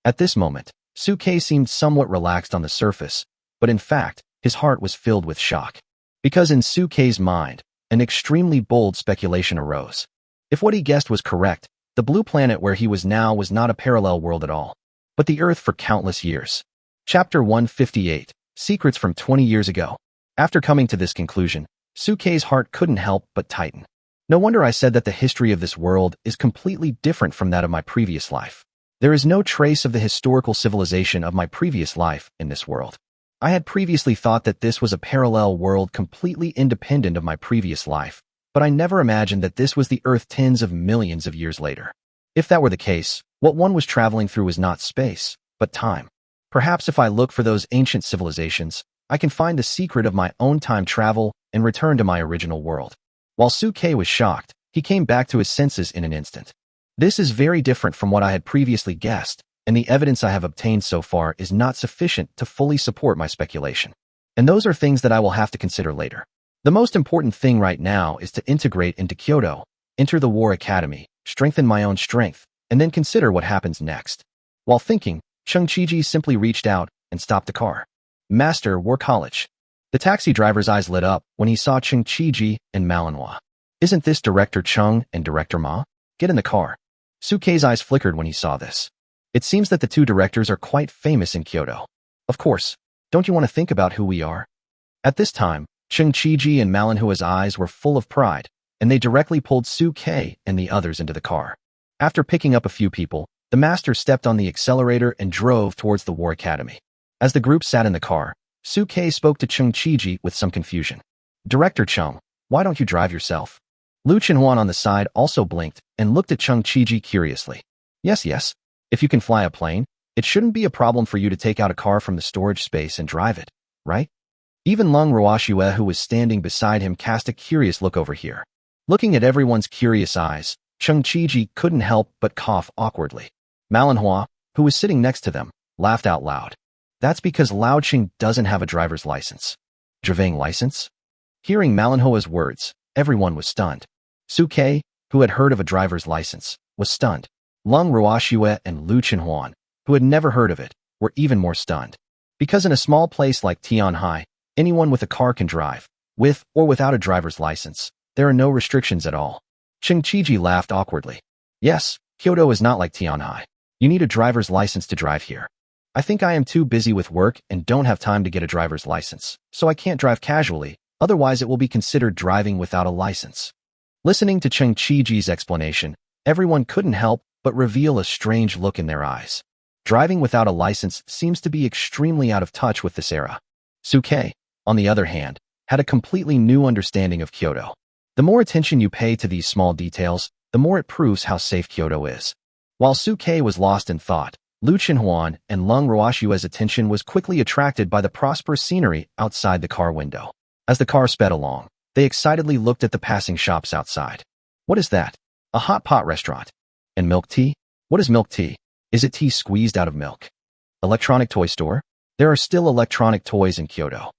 At this moment, Suke seemed somewhat relaxed on the surface, but in fact, his heart was filled with shock. Because in Suke's mind, an extremely bold speculation arose. If what he guessed was correct, the blue planet where he was now was not a parallel world at all, but the Earth for countless years. Chapter 158, Secrets from 20 Years Ago. After coming to this conclusion, Suke's heart couldn't help but tighten. No wonder I said that the history of this world is completely different from that of my previous life. There is no trace of the historical civilization of my previous life in this world. I had previously thought that this was a parallel world completely independent of my previous life, but I never imagined that this was the Earth tens of millions of years later. If that were the case, what one was traveling through was not space, but time. Perhaps if I look for those ancient civilizations, I can find the secret of my own time travel and return to my original world. While Suke was shocked, he came back to his senses in an instant. This is very different from what I had previously guessed, and the evidence I have obtained so far is not sufficient to fully support my speculation. And those are things that I will have to consider later. The most important thing right now is to integrate into Kyoto, enter the War Academy, strengthen my own strength, and then consider what happens next. While thinking, Chung Chiji simply reached out and stopped the car. Master, War College. The taxi driver's eyes lit up when he saw Chung Chiji and manhwa. Isn't this Director Chung and Director Ma? Get in the car. Suke's eyes flickered when he saw this. It seems that the two directors are quite famous in Kyoto. Of course, don't you want to think about who we are? At this time, Chung Chiji and manhwa's eyes were full of pride, and they directly pulled Suke and the others into the car. After picking up a few people, the master stepped on the accelerator and drove towards the War Academy. As the group sat in the car, Suke spoke to Chung Chiji with some confusion. Director Chung, why don't you drive yourself? Lu Chenhuan on the side also blinked and looked at Chung Chiji curiously. Yes. If you can fly a plane, it shouldn't be a problem for you to take out a car from the storage space and drive it, right? Even Lung Ruoxue, who was standing beside him, cast a curious look over here. Looking at everyone's curious eyes, Chung Chiji couldn't help but cough awkwardly. Manhwa, who was sitting next to them, laughed out loud. That's because Lao Qing doesn't have a driver's license. Driving license? Hearing manhwa's words, everyone was stunned. Suke, who had heard of a driver's license, was stunned. Lung Ruoxue and Lu Chenhuan, who had never heard of it, were even more stunned. Because in a small place like Tianhai, anyone with a car can drive, with or without a driver's license. There are no restrictions at all. Chung Chiji laughed awkwardly. Yes, Kyoto is not like Tianhai. You need a driver's license to drive here. I think I am too busy with work and don't have time to get a driver's license, so I can't drive casually, otherwise it will be considered driving without a license. Listening to Chung Chiji's explanation, everyone couldn't help but reveal a strange look in their eyes. Driving without a license seems to be extremely out of touch with this era. Suke, on the other hand, had a completely new understanding of Kyoto. The more attention you pay to these small details, the more it proves how safe Kyoto is. While Suke was lost in thought, Lu Chenhuan and Lung Ruoxue's attention was quickly attracted by the prosperous scenery outside the car window. As the car sped along, they excitedly looked at the passing shops outside. What is that? A hot pot restaurant. And milk tea? What is milk tea? Is it tea squeezed out of milk? Electronic toy store? There are still electronic toys in Kyoto.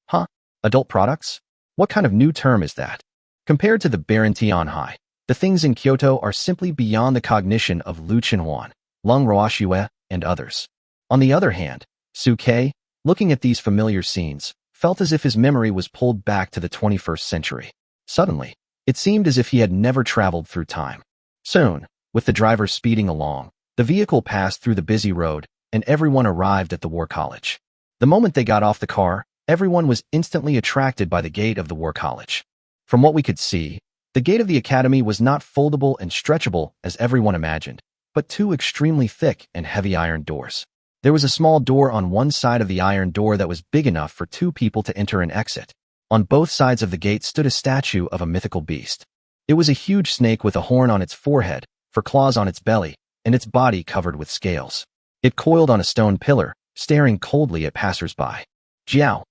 Huh? Adult products? What kind of new term is that? Compared to the barren Tianhai, the things in Kyoto are simply beyond the cognition of Lu Chenhuan, Lung Ruoxue, and others. On the other hand, Suke, looking at these familiar scenes, felt as if his memory was pulled back to the 21st century. Suddenly, it seemed as if he had never traveled through time. Soon, with the driver speeding along, the vehicle passed through the busy road, and everyone arrived at the War College. The moment they got off the car, everyone was instantly attracted by the gate of the War College. From what we could see, the gate of the academy was not foldable and stretchable as everyone imagined, but two extremely thick and heavy iron doors. There was a small door on one side of the iron door that was big enough for two people to enter and exit. On both sides of the gate stood a statue of a mythical beast. It was a huge snake with a horn on its forehead, for claws on its belly, and its body covered with scales. It coiled on a stone pillar, staring coldly at passers-by. Jiao.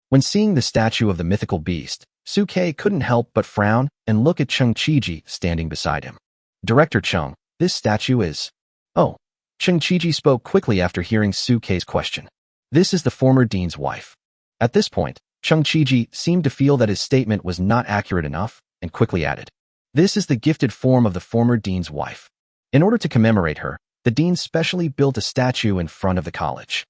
When seeing the statue of the mythical beast, Suke couldn't help but frown and look at Chung Chiji standing beside him. Director Chung, this statue is... Oh. Chung Chiji spoke quickly after hearing Suke's question. This is the former dean's wife. At this point, Chung Chiji seemed to feel that his statement was not accurate enough, and quickly added, this is the gifted form of the former dean's wife. In order to commemorate her, the dean specially built a statue in front of the college,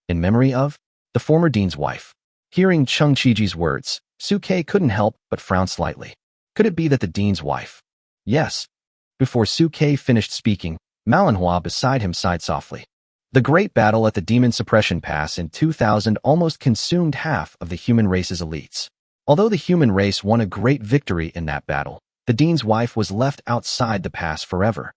in memory of the former dean's wife. Hearing Chung Chi-ji's words, Suke couldn't help but frown slightly. Could it be that the dean's wife? Yes. Before Suke finished speaking, Manhwa beside him sighed softly. The great battle at the Demon Suppression Pass in 2000 almost consumed half of the human race's elites. Although the human race won a great victory in that battle, the dean's wife was left outside the pass forever.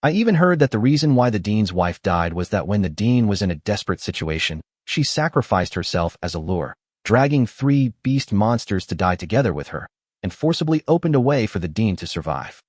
I even heard that the reason why the dean's wife died was that when the dean was in a desperate situation, she sacrificed herself as a lure, dragging 3 beast monsters to die together with her, and forcibly opened a way for the dean to survive.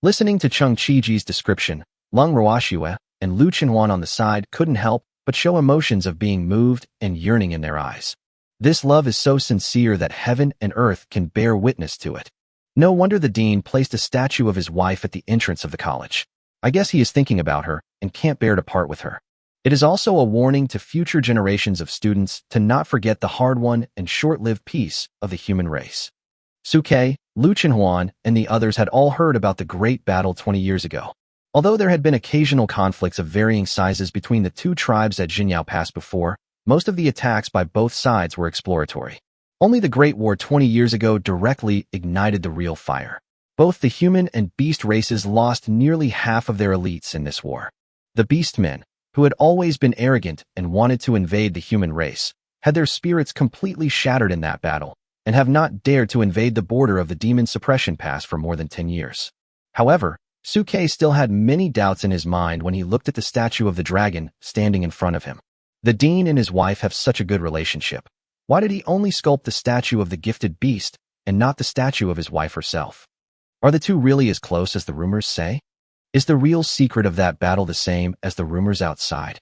Listening to Chung Chi-ji's description, Lung Ruoxue and Lu Chenhuan on the side couldn't help but show emotions of being moved and yearning in their eyes. This love is so sincere that heaven and earth can bear witness to it. No wonder the dean placed a statue of his wife at the entrance of the college. I guess he is thinking about her and can't bear to part with her. It is also a warning to future generations of students to not forget the hard-won and short-lived peace of the human race. Suke, Lu Chenhuan, and the others had all heard about the great battle 20 years ago. Although there had been occasional conflicts of varying sizes between the two tribes at Jinyao Pass before, most of the attacks by both sides were exploratory. Only the Great War 20 years ago directly ignited the real fire. Both the human and beast races lost nearly half of their elites in this war. The beastmen, who had always been arrogant and wanted to invade the human race, had their spirits completely shattered in that battle, and have not dared to invade the border of the Demon Suppression Pass for more than 10 years. However, Suke still had many doubts in his mind when he looked at the statue of the dragon standing in front of him. The dean and his wife have such a good relationship. Why did he only sculpt the statue of the gifted beast and not the statue of his wife herself? Are the two really as close as the rumors say? Is the real secret of that battle the same as the rumors outside?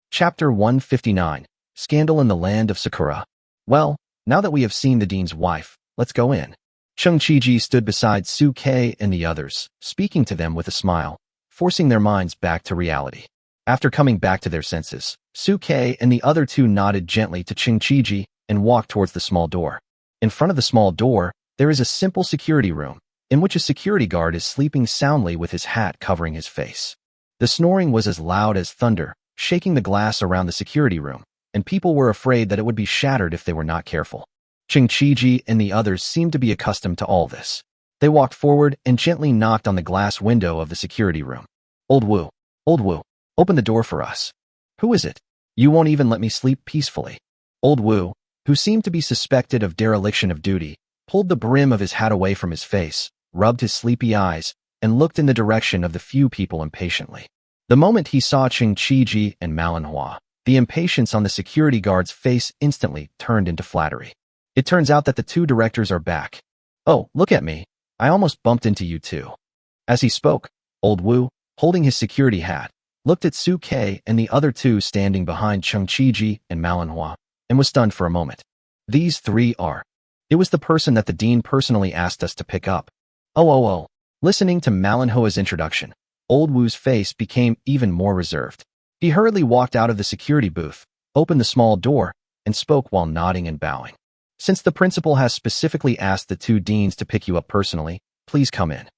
Chapter 159, Scandal in the Land of Sakura. Well, now that we have seen the dean's wife, let's go in. Chung Chi-ji stood beside Suke and the others, speaking to them with a smile, forcing their minds back to reality. After coming back to their senses, Suke and the other two nodded gently to Chung Chi-ji and walked towards the small door. In front of the small door, there is a simple security room, in which a security guard is sleeping soundly with his hat covering his face. The snoring was as loud as thunder, shaking the glass around the security room, and people were afraid that it would be shattered if they were not careful. Chung Chi-ji and the others seemed to be accustomed to all this. They walked forward and gently knocked on the glass window of the security room. Old Wu, open the door for us. Who is it? You won't even let me sleep peacefully. Old Wu, who seemed to be suspected of dereliction of duty, pulled the brim of his hat away from his face, rubbed his sleepy eyes, and looked in the direction of the few people impatiently. The moment he saw Chung Chi-ji and Manhwa, the impatience on the security guard's face instantly turned into flattery. It turns out that the two directors are back. Oh, look at me. I almost bumped into you too. As he spoke, Old Wu, holding his security hat, looked at Suke and the other two standing behind Chung Chi-ji and Manhwa, and was stunned for a moment. These three are. It was the person that the dean personally asked us to pick up. Oh. Listening to Manhwa's introduction, Old Wu's face became even more reserved. He hurriedly walked out of the security booth, opened the small door, and spoke while nodding and bowing. Since the principal has specifically asked the two deans to pick you up personally, please come in.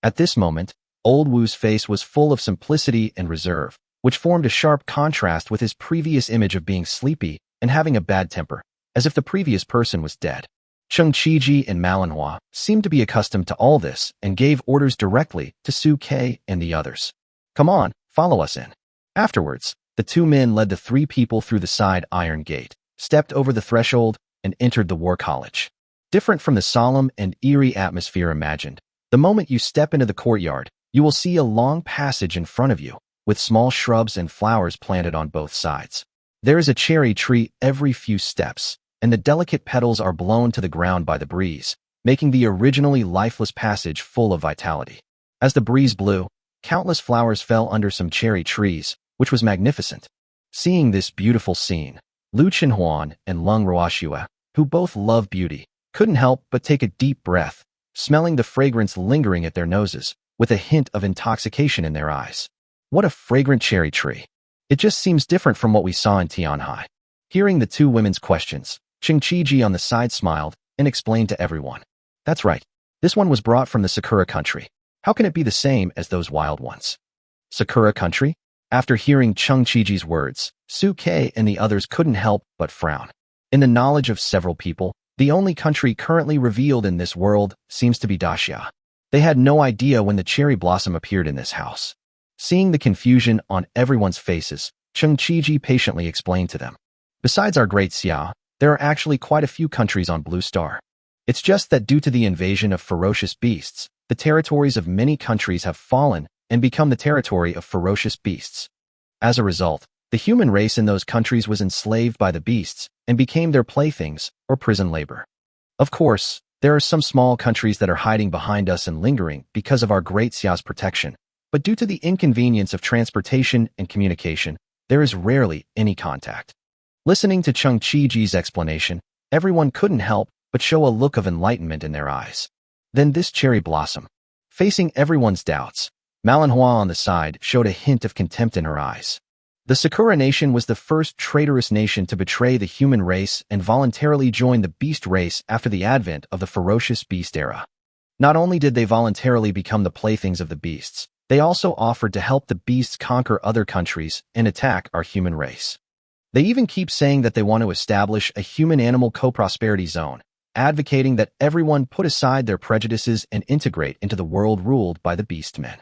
At this moment, Old Wu's face was full of simplicity and reserve, which formed a sharp contrast with his previous image of being sleepy and having a bad temper, as if the previous person was dead. Chung Chi-ji and Manhwa seemed to be accustomed to all this and gave orders directly to Suke and the others. Come on, follow us in. Afterwards, the two men led the three people through the side iron gate, stepped over the threshold, and entered the War College. Different from the solemn and eerie atmosphere imagined, the moment you step into the courtyard, you will see a long passage in front of you, with small shrubs and flowers planted on both sides. There is a cherry tree every few steps, and the delicate petals are blown to the ground by the breeze, making the originally lifeless passage full of vitality. As the breeze blew, countless flowers fell under some cherry trees, which was magnificent. Seeing this beautiful scene, Lu Chenhuan and Lung Ruoxue, who both love beauty, couldn't help but take a deep breath, smelling the fragrance lingering at their noses, with a hint of intoxication in their eyes. What a fragrant cherry tree. It just seems different from what we saw in Tianhai. Hearing the two women's questions, Chung Chi-ji on the side smiled and explained to everyone. That's right. This one was brought from the Sakura country. How can it be the same as those wild ones? Sakura country? After hearing Chung Chiji's words, Su Ke and the others couldn't help but frown. In the knowledge of several people, the only country currently revealed in this world seems to be Daxia. They had no idea when the cherry blossom appeared in this house. Seeing the confusion on everyone's faces, Chung Chiji patiently explained to them. Besides our great Xia, there are actually quite a few countries on Blue Star. It's just that due to the invasion of ferocious beasts, the territories of many countries have fallen and become the territory of ferocious beasts. As a result, the human race in those countries was enslaved by the beasts and became their playthings or prison labor. Of course, there are some small countries that are hiding behind us and lingering because of our great Xia's protection, but due to the inconvenience of transportation and communication, there is rarely any contact. Listening to Chung Chiji's explanation, everyone couldn't help but show a look of enlightenment in their eyes. Then this cherry blossom. Facing everyone's doubts, manhwa on the side showed a hint of contempt in her eyes. The Sakura nation was the first traitorous nation to betray the human race and voluntarily join the beast race after the advent of the ferocious beast era. Not only did they voluntarily become the playthings of the beasts, they also offered to help the beasts conquer other countries and attack our human race. They even keep saying that they want to establish a human-animal co-prosperity zone, advocating that everyone put aside their prejudices and integrate into the world ruled by the beastmen.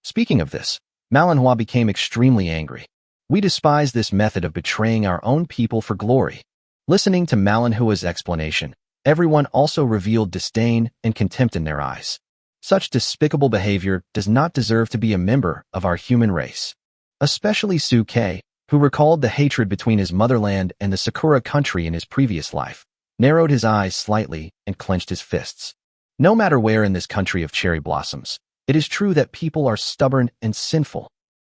Speaking of this, manhwa became extremely angry. We despise this method of betraying our own people for glory. Listening to manhwa's explanation, everyone also revealed disdain and contempt in their eyes. Such despicable behavior does not deserve to be a member of our human race. Especially Su Ke, who recalled the hatred between his motherland and the Sakura country in his previous life, narrowed his eyes slightly and clenched his fists. No matter where in this country of cherry blossoms, it is true that people are stubborn and sinful.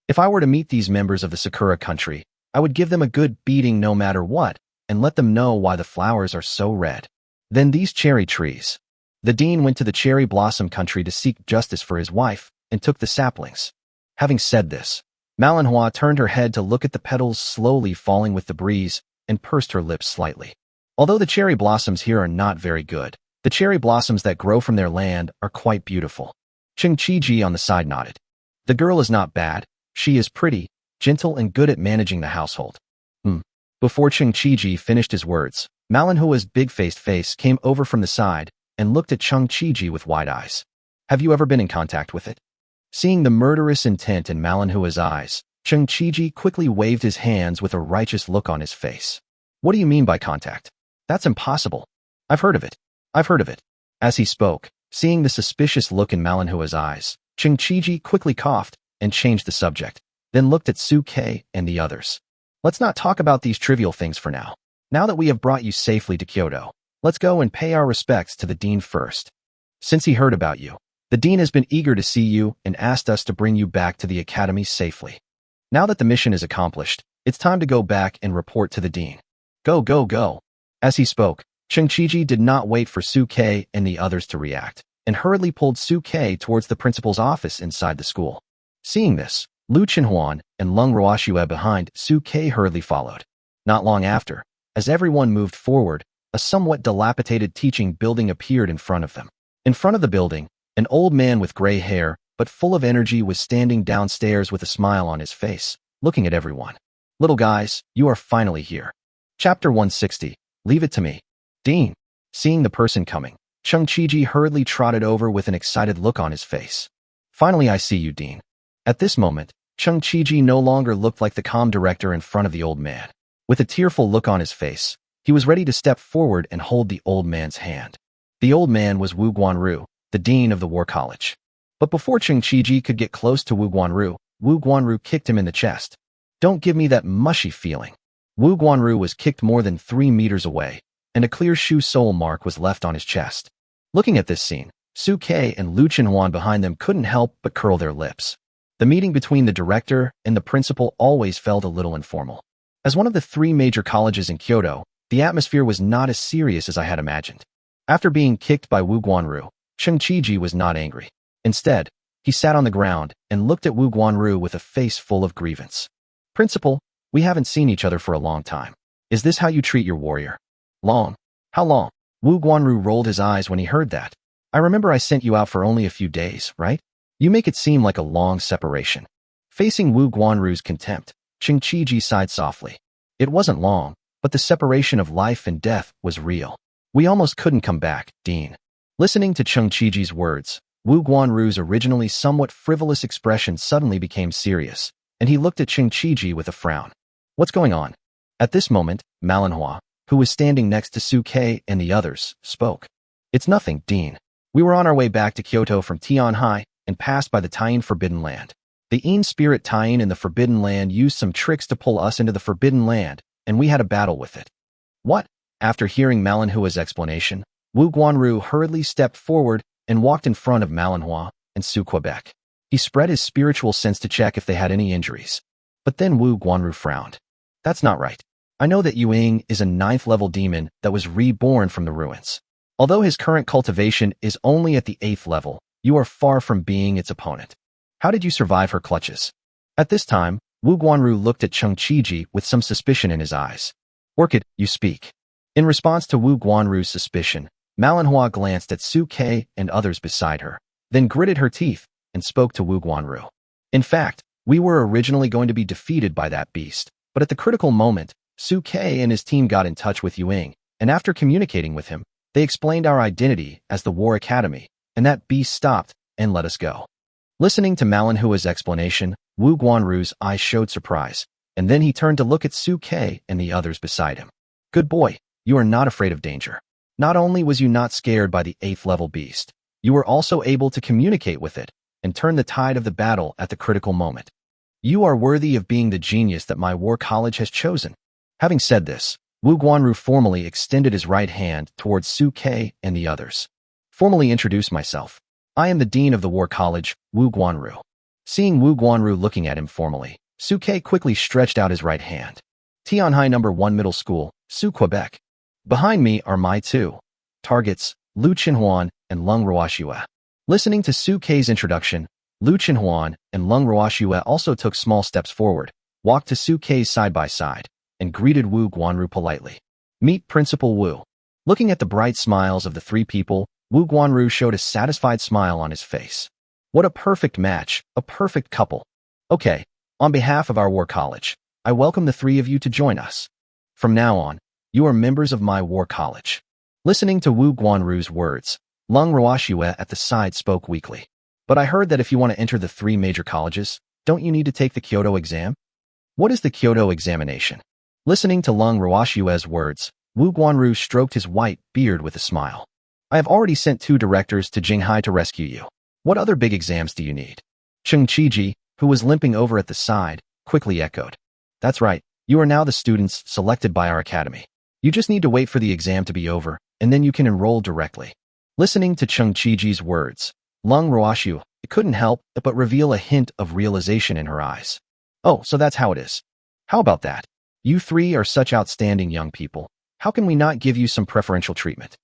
If I were to meet these members of the Sakura country, I would give them a good beating no matter what, and let them know why the flowers are so red. Then these cherry trees. The dean went to the cherry blossom country to seek justice for his wife, and took the saplings. Having said this, manhwa turned her head to look at the petals slowly falling with the breeze, and pursed her lips slightly. Although the cherry blossoms here are not very good, the cherry blossoms that grow from their land are quite beautiful. Chung Chiji on the side nodded. The girl is not bad. She is pretty, gentle, and good at managing the household. Before Chung Chiji finished his words, manhwa's big-faced face came over from the side and looked at Chung Chiji with wide eyes. Have you ever been in contact with it? Seeing the murderous intent in manhwa's eyes, Chung Chiji quickly waved his hands with a righteous look on his face. What do you mean by contact? That's impossible. I've heard of it. I've heard of it. As he spoke, seeing the suspicious look in manhwa's eyes, Chung Chiji quickly coughed and changed the subject, then looked at Su Ke and the others. Let's not talk about these trivial things for now. Now that we have brought you safely to Kyoto, let's go and pay our respects to the dean first. Since he heard about you, the dean has been eager to see you and asked us to bring you back to the academy safely. Now that the mission is accomplished, it's time to go back and report to the dean. Go, go, go. As he spoke, Chung Chiji did not wait for Su Ke and the others to react, and hurriedly pulled Su Ke towards the principal's office inside the school. Seeing this, Lu Chenhuan and Lung Ruoxue behind Su Ke hurriedly followed. Not long after, as everyone moved forward, a somewhat dilapidated teaching building appeared in front of them. In front of the building, an old man with gray hair, but full of energy, was standing downstairs with a smile on his face, looking at everyone. Little guys, you are finally here. Chapter 160. Leave it to me. Dean. Seeing the person coming, Chung Chiji hurriedly trotted over with an excited look on his face. Finally, I see you, Dean. At this moment, Chung Chiji no longer looked like the calm director in front of the old man. With a tearful look on his face, he was ready to step forward and hold the old man's hand. The old man was Wu Guanru, the dean of the War College. But before Chung Chiji could get close to Wu Guanru kicked him in the chest. Don't give me that mushy feeling. Wu Guanru was kicked more than 3 meters away, and a clear shoe sole mark was left on his chest. Looking at this scene, Su Ke and Lu Chenhuan behind them couldn't help but curl their lips. The meeting between the director and the principal always felt a little informal. As one of the 3 major colleges in Kyoto, the atmosphere was not as serious as I had imagined. After being kicked by Wu Guanru, Chung Chiji was not angry. Instead, he sat on the ground and looked at Wu Guanru with a face full of grievance. Principal, we haven't seen each other for a long time. Is this how you treat your warrior? Long? How long? Wu Guanru rolled his eyes when he heard that. I remember I sent you out for only a few days, right? You make it seem like a long separation. Facing Wu Guanru's contempt, Cheng Qiji sighed softly. It wasn't long, but the separation of life and death was real. We almost couldn't come back, Dean. Listening to Cheng Qiji's words, Wu Guanru's originally somewhat frivolous expression suddenly became serious, and he looked at Cheng Qiji with a frown. What's going on? At this moment, Manhwa, who was standing next to Suke and the others, spoke. It's nothing, Dean. We were on our way back to Kyoto from Tianhai and passed by the Taiyin Forbidden Land. The Een spirit Taiyin in the Forbidden Land used some tricks to pull us into the Forbidden Land, and we had a battle with it. What? After hearing Manhwa's explanation, Wu Guanru hurriedly stepped forward and walked in front of Manhwa and Su Quebec. He spread his spiritual sense to check if they had any injuries. But then Wu Guanru frowned. That's not right. I know that Yuing is a 9th-level demon that was reborn from the ruins. Although his current cultivation is only at the 8th level, you are far from being its opponent. How did you survive her clutches? At this time, Wu Guanru looked at Cheng Qiji with some suspicion in his eyes. Orchid, you speak. In response to Wu Guanru's suspicion, Manhwa glanced at Suke and others beside her, then gritted her teeth and spoke to Wu Guanru. In fact, we were originally going to be defeated by that beast, but at the critical moment, Suke and his team got in touch with Yuing, and after communicating with him, they explained our identity as the War Academy, and that beast stopped and let us go. Listening to Manhwa's explanation, Wu Guanru's eyes showed surprise, and then he turned to look at Suke and the others beside him. Good boy, you are not afraid of danger. Not only was you not scared by the 8th-level beast, you were also able to communicate with it and turn the tide of the battle at the critical moment. You are worthy of being the genius that my war college has chosen. Having said this, Wu Guanru formally extended his right hand towards Suke and the others. Formally introduce myself. I am the dean of the war college, Wu Guanru. Seeing Wu Guanru looking at him formally, Suke quickly stretched out his right hand. Tianhai No. 1 Middle School, Su Quebec. Behind me are my two targets, Lu Qinhuan and Lung Ruoxue. Listening to Suke's introduction, Lu Qinhuan and Lung Ruoxue also took small steps forward, walked to Suke's side by side, and greeted Wu Guanru politely. Meet Principal Wu. Looking at the bright smiles of the three people, Wu Guanru showed a satisfied smile on his face. What a perfect match, a perfect couple. Okay, on behalf of our war college, I welcome the three of you to join us. From now on, you are members of my war college. Listening to Wu Guanru's words, Lung Ruoxue at the side spoke weakly. But I heard that if you want to enter the 3 major colleges, don't you need to take the Kyoto exam? What is the Kyoto examination? Listening to Lung Ruoxue's words, Wu Guanru stroked his white beard with a smile. I have already sent 2 directors to Jinghai to rescue you. What other big exams do you need? Cheng Qiji, who was limping over at the side, quickly echoed. That's right, you are now the students selected by our academy. You just need to wait for the exam to be over, and then you can enroll directly. Listening to Cheng Qiji's words, Lung Ruoxue couldn't help but reveal a hint of realization in her eyes. Oh, so that's how it is. How about that? You 3 are such outstanding young people. How can we not give you some preferential treatment?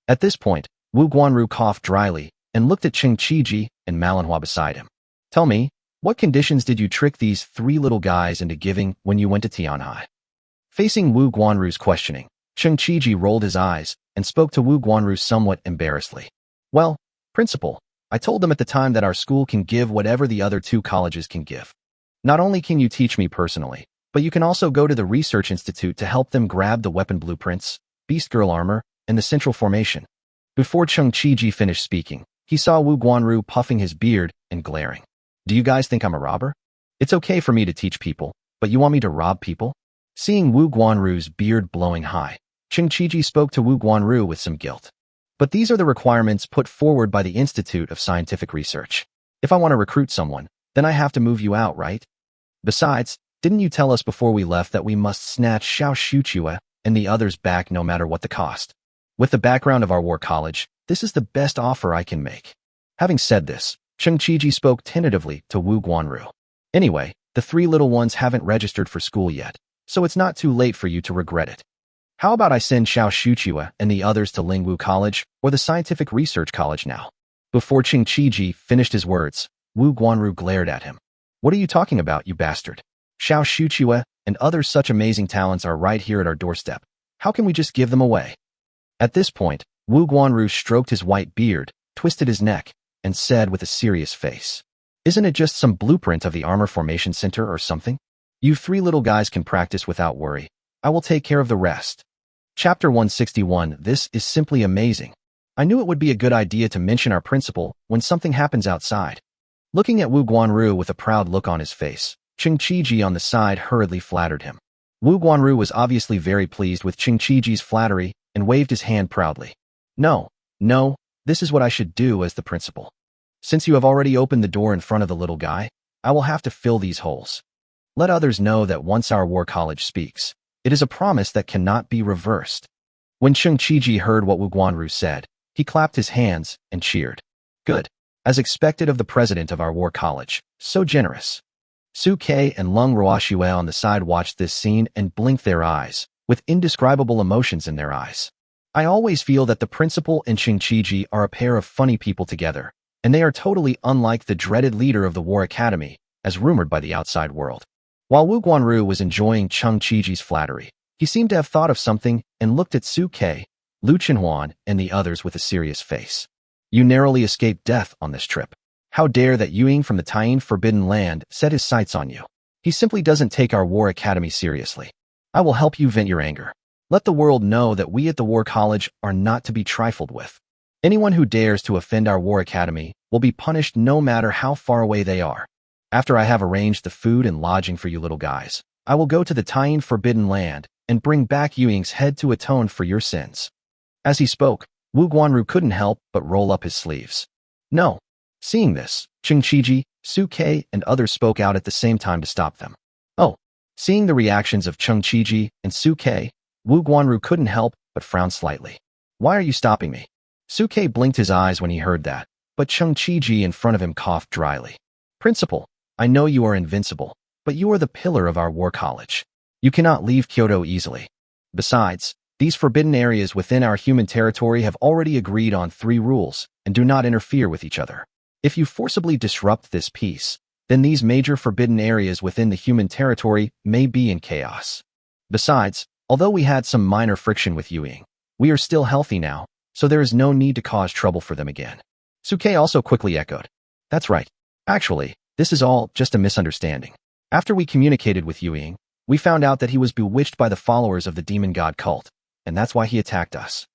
At this point, Wu Guanru coughed dryly and looked at Cheng Qiji and Manhwa beside him. Tell me, what conditions did you trick these 3 little guys into giving when you went to Tianhai? Facing Wu Guanru's questioning, Cheng Qiji rolled his eyes and spoke to Wu Guanru somewhat embarrassedly. Well, Principal, I told them at the time that our school can give whatever the other 2 colleges can give. Not only can you teach me personally, but you can also go to the Research Institute to help them grab the weapon blueprints, Beast Girl armor, and the central formation. Before Cheng Qiji finished speaking, he saw Wu Guanru puffing his beard and glaring. Do you guys think I'm a robber? It's okay for me to teach people, but you want me to rob people? Seeing Wu Guanru's beard blowing high, Cheng Qiji spoke to Wu Guanru with some guilt. But these are the requirements put forward by the Institute of Scientific Research. If I want to recruit someone, then I have to move you out, right? Besides, didn't you tell us before we left that we must snatch Xiao Shuchue and the others back no matter what the cost? With the background of our war college, this is the best offer I can make. Having said this, Cheng Qiji spoke tentatively to Wu Guanru. Anyway, the 3 little ones haven't registered for school yet, so it's not too late for you to regret it. How about I send Xiao Shuchue and the others to Lingwu College or the Scientific Research College now? Before Cheng Qiji finished his words, Wu Guanru glared at him. What are you talking about, you bastard? Xiao Shuchue and other such amazing talents are right here at our doorstep. How can we just give them away? At this point, Wu Guanru stroked his white beard, twisted his neck, and said with a serious face. Isn't it just some blueprint of the armor formation center or something? You three little guys can practice without worry. I will take care of the rest. Chapter 161. This is simply amazing. I knew it would be a good idea to mention our principal when something happens outside. Looking at Wu Guanru with a proud look on his face, Ching Qiji on the side hurriedly flattered him. Wu Guanru was obviously very pleased with Ching Qiji's flattery and waved his hand proudly. No, this is what I should do as the principal. Since you have already opened the door in front of the little guy, I will have to fill these holes. Let others know that once our war college speaks, it is a promise that cannot be reversed. When Ching Qiji heard what Wu Guanru said, he clapped his hands and cheered. Good. As expected of the president of our war college, so generous. Su Ke and Lung Ruoxue on the side watched this scene and blinked their eyes, with indescribable emotions in their eyes. I always feel that the principal and Ching Qiji are a pair of funny people together, and they are totally unlike the dreaded leader of the War Academy, as rumored by the outside world. While Wu Guanru was enjoying Ching Qiji's flattery, he seemed to have thought of something and looked at Su Ke, Lu Chenhuan, and the others with a serious face. You narrowly escaped death on this trip. How dare that Yuying from the Taiyin Forbidden Land set his sights on you? He simply doesn't take our War Academy seriously. I will help you vent your anger. Let the world know that we at the War College are not to be trifled with. Anyone who dares to offend our War Academy will be punished no matter how far away they are. After I have arranged the food and lodging for you little guys, I will go to the Taiyin Forbidden Land and bring back Yuying's head to atone for your sins. As he spoke, Wu Guanru couldn't help but roll up his sleeves. No. Seeing this, Ching Qiji, Su Ke, and others spoke out at the same time to stop them. Oh. Seeing the reactions of Ching Qiji and Su Ke, Wu Guanru couldn't help but frown slightly. Why are you stopping me? Su Ke blinked his eyes when he heard that, but Ching Qiji in front of him coughed dryly. Principal, I know you are invincible, but you are the pillar of our war college. You cannot leave Kyoto easily. Besides, these forbidden areas within our human territory have already agreed on 3 rules and do not interfere with each other. If you forcibly disrupt this peace, then these major forbidden areas within the human territory may be in chaos. Besides, although we had some minor friction with Yuying, we are still healthy now, so there is no need to cause trouble for them again. Su Ke also quickly echoed. That's right. Actually, this is all just a misunderstanding. After we communicated with Yuying, we found out that he was bewitched by the followers of the demon god cult, and that's why he attacked us.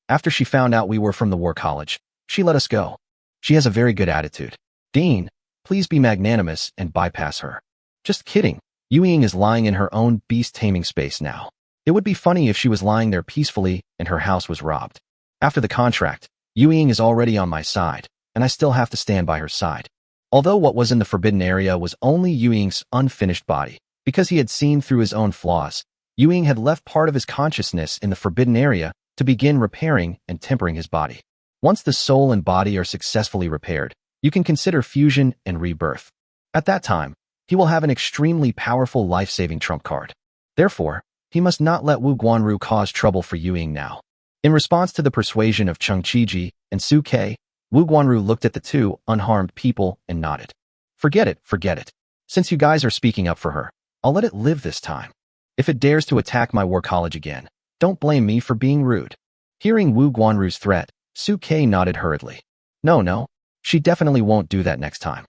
After she found out we were from the war college, she let us go. She has a very good attitude. Dean, please be magnanimous and bypass her. Just kidding. Yuying is lying in her own beast-taming space now. It would be funny if she was lying there peacefully and her house was robbed. After the contract, Yuying is already on my side, and I still have to stand by her side. Although what was in the forbidden area was only Yuying's unfinished body, because he had seen through his own flaws, Yuying had left part of his consciousness in the forbidden area to begin repairing and tempering his body. Once the soul and body are successfully repaired, you can consider fusion and rebirth. At that time, he will have an extremely powerful life-saving trump card. Therefore, he must not let Wu Guanru cause trouble for Yuying now. In response to the persuasion of Ching Qiji and Su Ke, Wu Guanru looked at the 2 unharmed people and nodded. Forget it. Since you guys are speaking up for her, I'll let it live this time. If it dares to attack my war college again, don't blame me for being rude. Hearing Wu Guanru's threat, Su Ke nodded hurriedly. No, she definitely won't do that next time.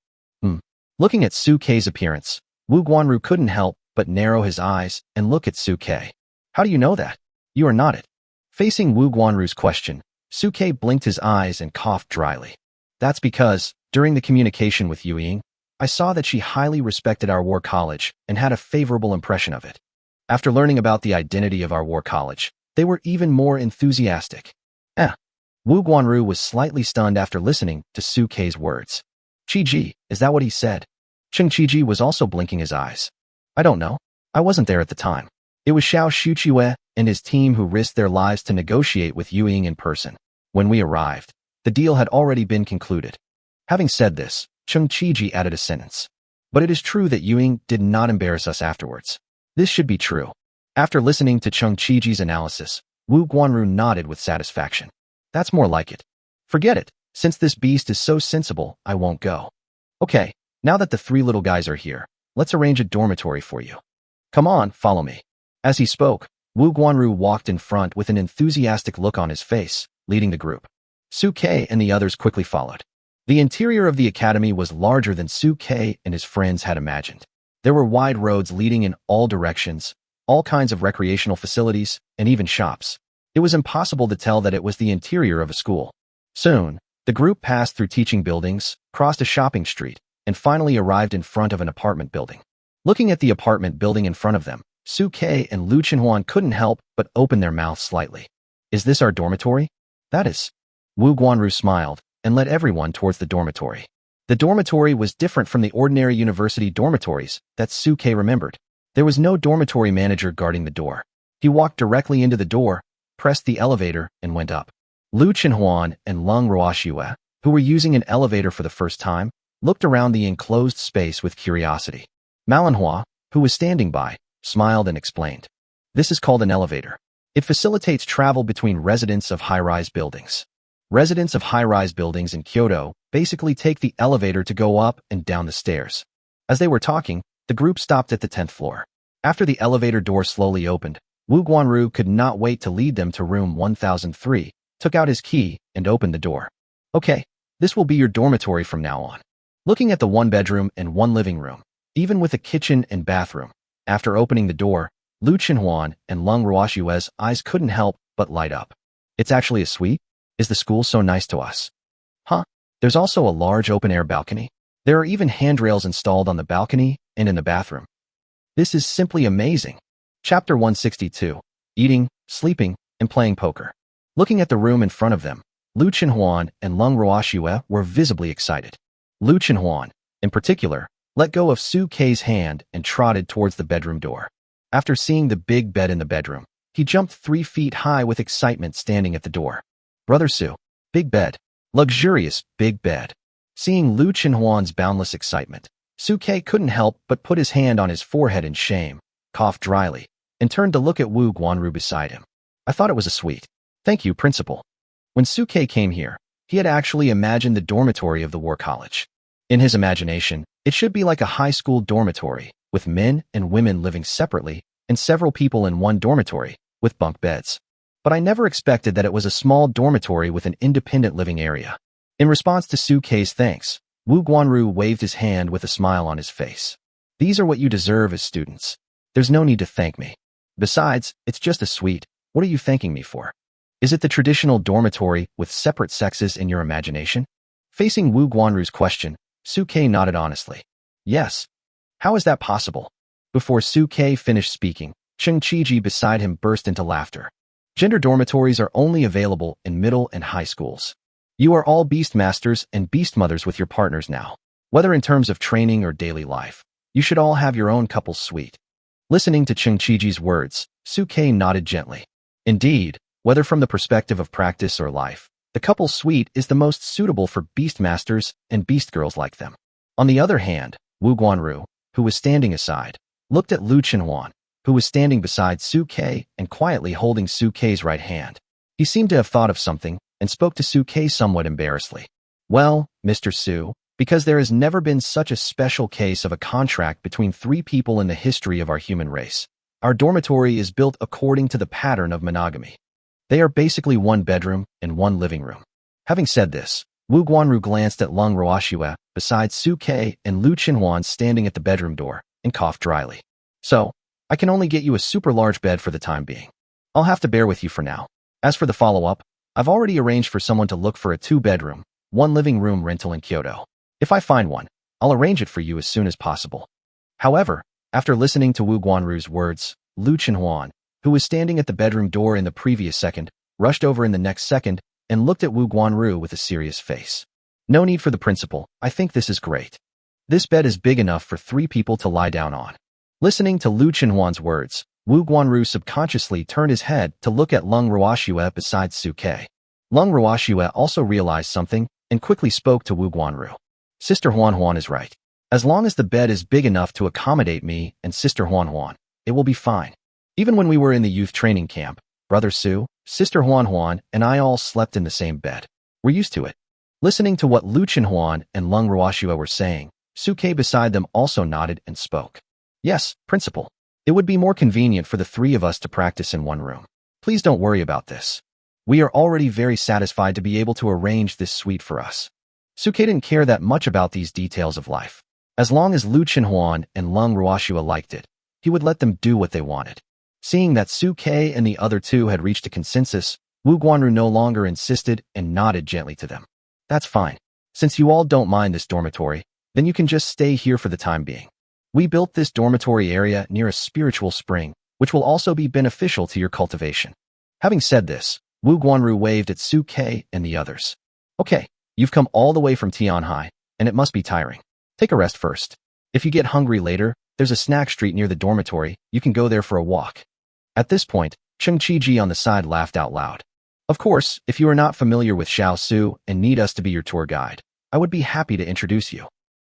Looking at Su Ke's appearance, Wu Guanru couldn't help but narrow his eyes and look at Su Ke. How do you know that? You are not it. Facing Wu Guanru's question, Su Ke blinked his eyes and coughed dryly. That's because, during the communication with Yuying, I saw that she highly respected our war college and had a favorable impression of it. After learning about the identity of our war college, they were even more enthusiastic. Wu Guanru was slightly stunned after listening to Su Ke's words. Qiji, is that what he said? Ching Qiji was also blinking his eyes. I don't know. I wasn't there at the time. It was Xiao Shuqiue and his team who risked their lives to negotiate with Yuying in person. When we arrived, the deal had already been concluded. Having said this, Ching Qiji added a sentence. But it is true that Yuying did not embarrass us afterwards. This should be true. After listening to Ching Qiji's analysis, Wu Guanru nodded with satisfaction. That's more like it. Forget it. Since this beast is so sensible, I won't go. Okay, now that the 3 little guys are here, let's arrange a dormitory for you. Come on, follow me. As he spoke, Wu Guanru walked in front with an enthusiastic look on his face, leading the group. Su Ke and the others quickly followed. The interior of the academy was larger than Suke and his friends had imagined. There were wide roads leading in all directions, all kinds of recreational facilities, and even shops. It was impossible to tell that it was the interior of a school. Soon, the group passed through teaching buildings, crossed a shopping street, and finally arrived in front of an apartment building. Looking at the apartment building in front of them, Suke and Lu Chenhuan couldn't help but open their mouths slightly. Is this our dormitory? That is. Wu Guanru smiled and led everyone towards the dormitory. The dormitory was different from the ordinary university dormitories that Suke remembered. There was no dormitory manager guarding the door. He walked directly into the door, pressed the elevator, and went up. Lu Chenhuan and Lung Ruoxue, who were using an elevator for the first time, looked around the enclosed space with curiosity. Manhwa, who was standing by, smiled and explained. This is called an elevator. It facilitates travel between residents of high-rise buildings. Residents of high-rise buildings in Kyoto basically take the elevator to go up and down the stairs. As they were talking, the group stopped at the 10th floor. After the elevator door slowly opened, Wu Guanru could not wait to lead them to room 1003, took out his key, and opened the door. Okay, this will be your dormitory from now on. Looking at the one bedroom and one living room, even with a kitchen and bathroom, after opening the door, Lu Chenhuan and Lung Ruoxue's eyes couldn't help but light up. It's actually a suite? Is the school so nice to us? Huh? There's also a large open-air balcony. There are even handrails installed on the balcony and in the bathroom. This is simply amazing. Chapter 162. Eating, sleeping, and playing poker. Looking at the room in front of them, Lu Chenhuan and Lung Ruoxue were visibly excited. Lu Chenhuan, in particular, let go of Su Kei's hand and trotted towards the bedroom door. After seeing the big bed in the bedroom, he jumped 3 feet high with excitement standing at the door. Brother Su, big bed, luxurious big bed. Seeing Lu Chenhuan's boundless excitement, Su Kei couldn't help but put his hand on his forehead in shame, coughed dryly, and turned to look at Wu Guanru beside him. I thought it was a suite. Thank you, principal. When Su Kei came here, he had actually imagined the dormitory of the war college. In his imagination, it should be like a high school dormitory, with men and women living separately, and several people in one dormitory, with bunk beds. But I never expected that it was a small dormitory with an independent living area. In response to Su Kei's thanks, Wu Guanru waved his hand with a smile on his face. These are what you deserve as students. There's no need to thank me. Besides, it's just a suite. What are you thanking me for? Is it the traditional dormitory with separate sexes in your imagination? Facing Wu Guanru's question, Su Kei nodded honestly. Yes. How is that possible? Before Su Kei finished speaking, Cheng Qiji beside him burst into laughter. Gender dormitories are only available in middle and high schools. You are all beastmasters and beastmothers with your partners now. Whether in terms of training or daily life, you should all have your own couple's suite. Listening to Cheng Qiji's words, Su Kei nodded gently. Indeed, whether from the perspective of practice or life, the couple's suite is the most suitable for beastmasters and beastgirls like them. On the other hand, Wu Guanru, who was standing aside, looked at Lu Chenhuan, who was standing beside Su Kei and quietly holding Su Kei's right hand. He seemed to have thought of something and spoke to Su Kei somewhat embarrassedly. Well, Mr. Su, because there has never been such a special case of a contract between 3 people in the history of our human race. Our dormitory is built according to the pattern of monogamy. They are basically 1 bedroom and 1 living room. Having said this, Wu Guanru glanced at Lung Ruoxue beside Su Kei and Lu Chenhuan standing at the bedroom door and coughed dryly. So, I can only get you a super large bed for the time being. I'll have to bear with you for now. As for the follow-up, I've already arranged for someone to look for a 2-bedroom, 1 living room rental in Kyoto. If I find one, I'll arrange it for you as soon as possible. However, after listening to Wu Guanru's words, Lu Chenhuan, who was standing at the bedroom door in the previous second, rushed over in the next second and looked at Wu Guanru with a serious face. No need for the principal, I think this is great. This bed is big enough for 3 people to lie down on. Listening to Lu Chenhuan's words, Wu Guanru subconsciously turned his head to look at Lung Ruoxue beside Su Kei. Lung Ruoxue also realized something and quickly spoke to Wu Guanru. Sister Huan is right. As long as the bed is big enough to accommodate me and Sister Huan, it will be fine. Even when we were in the youth training camp, Brother Su, Sister Huan, and I all slept in the same bed. We're used to it. Listening to what Lu Chenhuan and Lung Ruoxue were saying, Su Kei beside them also nodded and spoke. Yes, principal. It would be more convenient for the 3 of us to practice in 1 room. Please don't worry about this. We are already very satisfied to be able to arrange this suite for us. Suke didn't care that much about these details of life. As long as Lu Chenhuan and Lung Ruoxua liked it, he would let them do what they wanted. Seeing that Suke and the other two had reached a consensus, Wu Guanru no longer insisted and nodded gently to them. That's fine. Since you all don't mind this dormitory, then you can just stay here for the time being. We built this dormitory area near a spiritual spring, which will also be beneficial to your cultivation. Having said this, Wu Guanru waved at Suke and the others. Okay, you've come all the way from Tianhai, and it must be tiring. Take a rest first. If you get hungry later, there's a snack street near the dormitory, you can go there for a walk. At this point, Cheng Qiji on the side laughed out loud. Of course, if you are not familiar with Xiao Su and need us to be your tour guide, I would be happy to introduce you.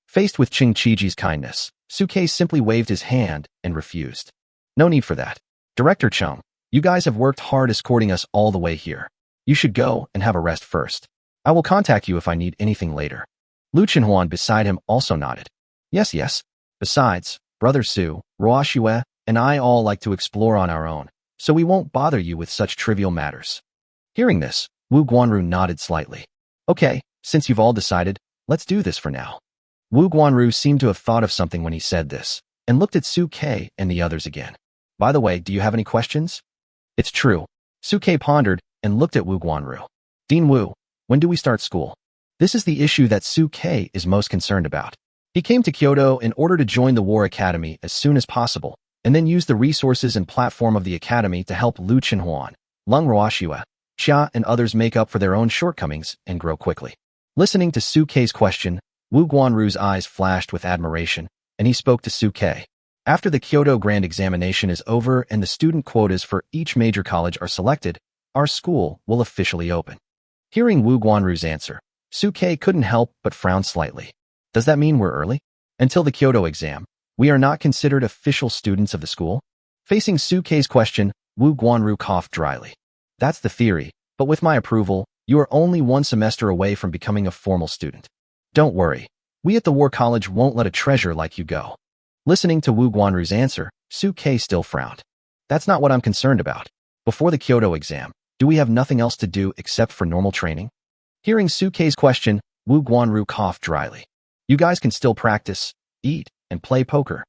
Faced with Cheng Qiji's kindness, Suke simply waved his hand and refused. No need for that. Director Cheng, you guys have worked hard escorting us all the way here. You should go and have a rest first. I will contact you if I need anything later. Lu Chenhuan beside him also nodded. Yes. Besides, Brother Su, Ruoxua, and I all like to explore on our own, so we won't bother you with such trivial matters. Hearing this, Wu Guanru nodded slightly. Okay, since you've all decided, let's do this for now. Wu Guanru seemed to have thought of something when he said this, and looked at Suke and the others again. By the way, do you have any questions? It's true. Suke pondered and looked at Wu Guanru. Dean Wu, when do we start school? This is the issue that Suke is most concerned about. He came to Kyoto in order to join the War Academy as soon as possible, and then use the resources and platform of the academy to help Lu Chenhuan, Lung Ruoxua, Xia and others make up for their own shortcomings and grow quickly. Listening to Suke's question, Wu Guanru's eyes flashed with admiration, and he spoke to Suke. After the Kyoto Grand Examination is over and the student quotas for each major college are selected, our school will officially open. Hearing Wu Guanru's answer, Suke couldn't help but frown slightly. Does that mean we're early? Until the Kyoto exam, we are not considered official students of the school? Facing Suke's question, Wu Guanru coughed dryly. That's the theory, but with my approval, you are only 1 semester away from becoming a formal student. Don't worry. We at the War College won't let a treasure like you go. Listening to Wu Guanru's answer, Suke still frowned. That's not what I'm concerned about. Before the Kyoto exam, do we have nothing else to do except for normal training? Hearing Suke's question, Wu Guanru coughed dryly. You guys can still practice, eat, and play poker.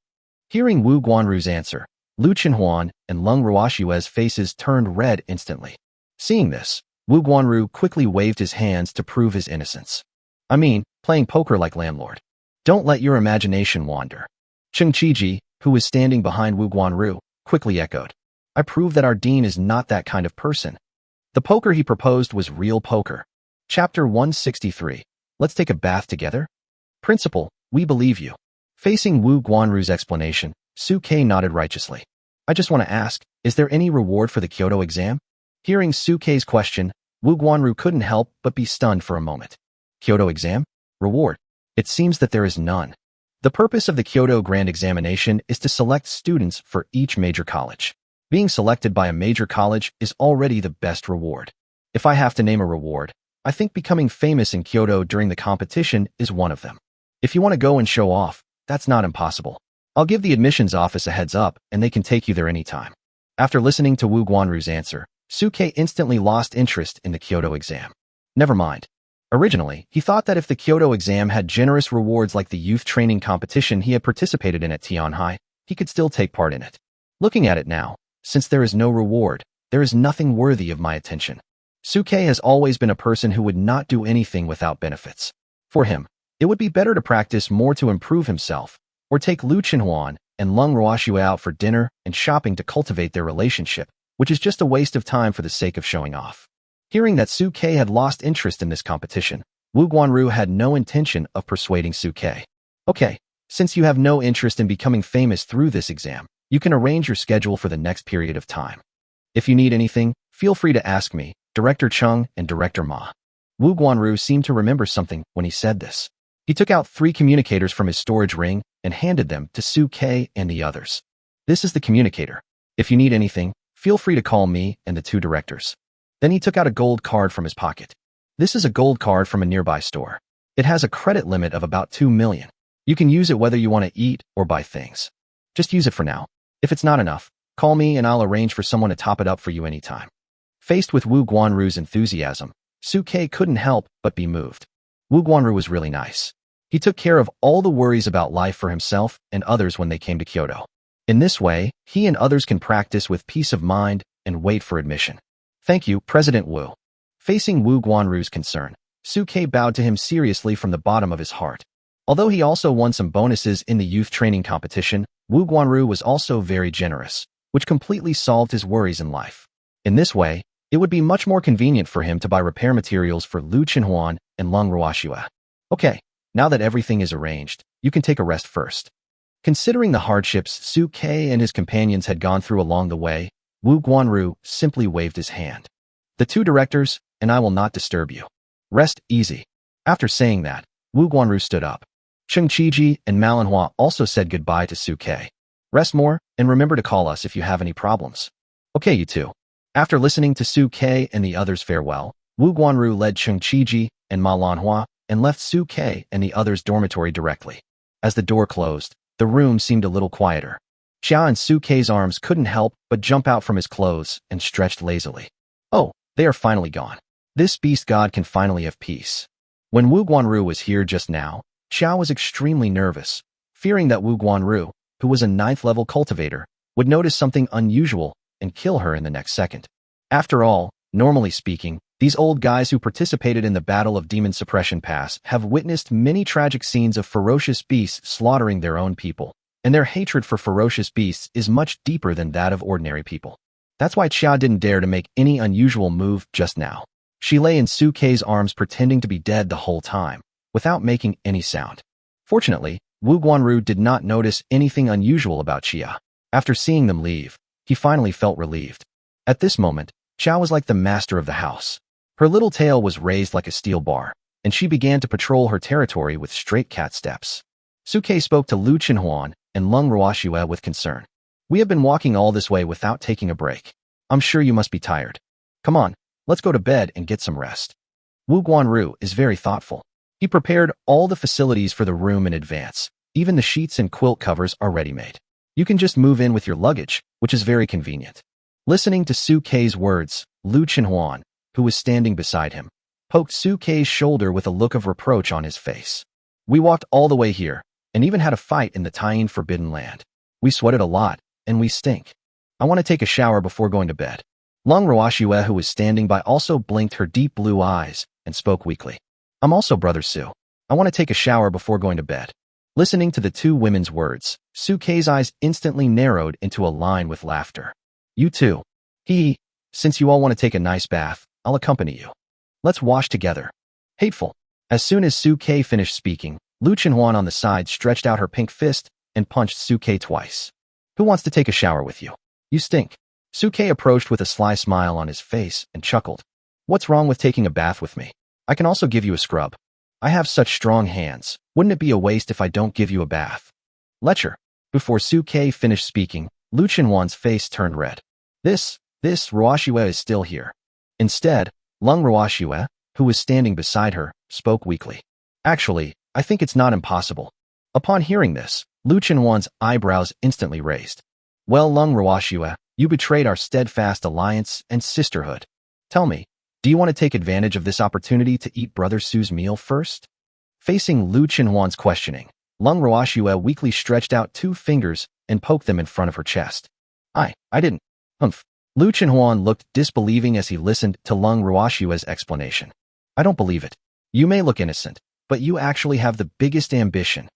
Hearing Wu Guanru's answer, Lu Chenhuan and Lung Ruoxua's faces turned red instantly. Seeing this, Wu Guanru quickly waved his hands to prove his innocence. I mean, playing poker like landlord. Don't let your imagination wander. Cheng Qiji, who was standing behind Wu Guanru, quickly echoed. I prove that our dean is not that kind of person. The poker he proposed was real poker. Chapter 163. Let's take a bath together? Principal, we believe you. Facing Wu Guanru's explanation, Suke nodded righteously. I just want to ask, is there any reward for the Kyoto exam? Hearing Suke's question, Wu Guanru couldn't help but be stunned for a moment. Kyoto exam? Reward? It seems that there is none. The purpose of the Kyoto Grand Examination is to select students for each major college. Being selected by a major college is already the best reward. If I have to name a reward, I think becoming famous in Kyoto during the competition is one of them. If you want to go and show off, that's not impossible. I'll give the admissions office a heads up and they can take you there anytime. After listening to Wu Guanru's answer, Suke instantly lost interest in the Kyoto exam. Never mind. Originally, he thought that if the Kyoto exam had generous rewards like the youth training competition he had participated in at Tianhai, he could still take part in it. Looking at it now, since there is no reward, there is nothing worthy of my attention. Suke has always been a person who would not do anything without benefits. For him, it would be better to practice more to improve himself, or take Lu Chenhuan and Lung Ruoxua out for dinner and shopping to cultivate their relationship, which is just a waste of time for the sake of showing off. Hearing that Suke had lost interest in this competition, Wu Guanru had no intention of persuading Suke. Okay, since you have no interest in becoming famous through this exam, you can arrange your schedule for the next period of time. If you need anything, feel free to ask me, Director Cheng and Director Ma. Wu Guanru seemed to remember something when he said this. He took out 3 communicators from his storage ring and handed them to Suke and the others. This is the communicator. If you need anything, feel free to call me and the 2 directors. Then he took out a gold card from his pocket. This is a gold card from a nearby store. It has a credit limit of about 2 million. You can use it whether you want to eat or buy things. Just use it for now. If it's not enough, call me and I'll arrange for someone to top it up for you anytime. Faced with Wu Guanru's enthusiasm, Suke couldn't help but be moved. Wu Guanru was really nice. He took care of all the worries about life for himself and others when they came to Kyoto. In this way, he and others can practice with peace of mind and wait for admission. Thank you, President Wu. Facing Wu Guanru's concern, Suke bowed to him seriously from the bottom of his heart. Although he also won some bonuses in the youth training competition, Wu Guanru was also very generous, which completely solved his worries in life. In this way, it would be much more convenient for him to buy repair materials for Lu Chenhuan and Lung Ruoxue. Okay, now that everything is arranged, you can take a rest first. Considering the hardships Suke and his companions had gone through along the way, Wu Guanru simply waved his hand. The two directors, and I will not disturb you. Rest easy. After saying that, Wu Guanru stood up. Cheng Qiji and Manhwa also said goodbye to Suke. Rest more, and remember to call us if you have any problems. Okay, you two. After listening to Suke and the others farewell, Wu Guanru led Cheng Qiji and Ma Lanhua and left Suke and the others' dormitory directly. As the door closed, the room seemed a little quieter. Xia and Suke's arms couldn't help but jump out from his clothes and stretched lazily. Oh, they are finally gone. This beast god can finally have peace. When Wu Guanru was here just now, Xia was extremely nervous, fearing that Wu Guanru, who was a 9th-level cultivator, would notice something unusual and kill her in the next second. After all, normally speaking, these old guys who participated in the Battle of Demon Suppression Pass have witnessed many tragic scenes of ferocious beasts slaughtering their own people, and their hatred for ferocious beasts is much deeper than that of ordinary people. That's why Xia didn't dare to make any unusual move just now. She lay in Suke's arms pretending to be dead the whole time, without making any sound. Fortunately, Wu Guanru did not notice anything unusual about Xia. After seeing them leave, he finally felt relieved. At this moment, Xia was like the master of the house. Her little tail was raised like a steel bar, and she began to patrol her territory with straight cat steps. Suke spoke to Lu Chenhuan and Lung Ruoxue with concern. We have been walking all this way without taking a break. I'm sure you must be tired. Come on, let's go to bed and get some rest. Wu Guanru is very thoughtful. He prepared all the facilities for the room in advance. Even the sheets and quilt covers are ready-made. You can just move in with your luggage, which is very convenient. Listening to Suke's words, Lu Chenhuan, who was standing beside him, poked Suke's shoulder with a look of reproach on his face. We walked all the way here, and even had a fight in the Taiyin Forbidden Land. We sweated a lot, and we stink. I want to take a shower before going to bed. Lung Ruoxue, who was standing by, also blinked her deep blue eyes and spoke weakly. I'm also Brother Su. I want to take a shower before going to bed. Listening to the two women's words, Suke's eyes instantly narrowed into a line with laughter. You too. Since you all want to take a nice bath, I'll accompany you. Let's wash together. Hateful. As soon as Suke finished speaking, Lu Chenhuan on the side stretched out her pink fist and punched Suke twice. Who wants to take a shower with you? You stink. Suke approached with a sly smile on his face and chuckled. What's wrong with taking a bath with me? I can also give you a scrub. I have such strong hands. Wouldn't it be a waste if I don't give you a bath? Lecture. Before Suke finished speaking, Lu Chenhuan's face turned red. This Ruoxue is still here. Instead, Lung Ruoxue, who was standing beside her, spoke weakly. Actually, I think it's not impossible. Upon hearing this, Lu Chenhuan's eyebrows instantly raised. Well, Lung Ruoxue, you betrayed our steadfast alliance and sisterhood. Tell me, do you want to take advantage of this opportunity to eat Brother Su's meal first? Facing Lu Chenhuan's questioning, Lung Ruoxue weakly stretched out 2 fingers and poked them in front of her chest. I didn't. Humph. Lu Chenhuan looked disbelieving as he listened to Lung Ruoxue's explanation. I don't believe it. You may look innocent, but you actually have the biggest ambition.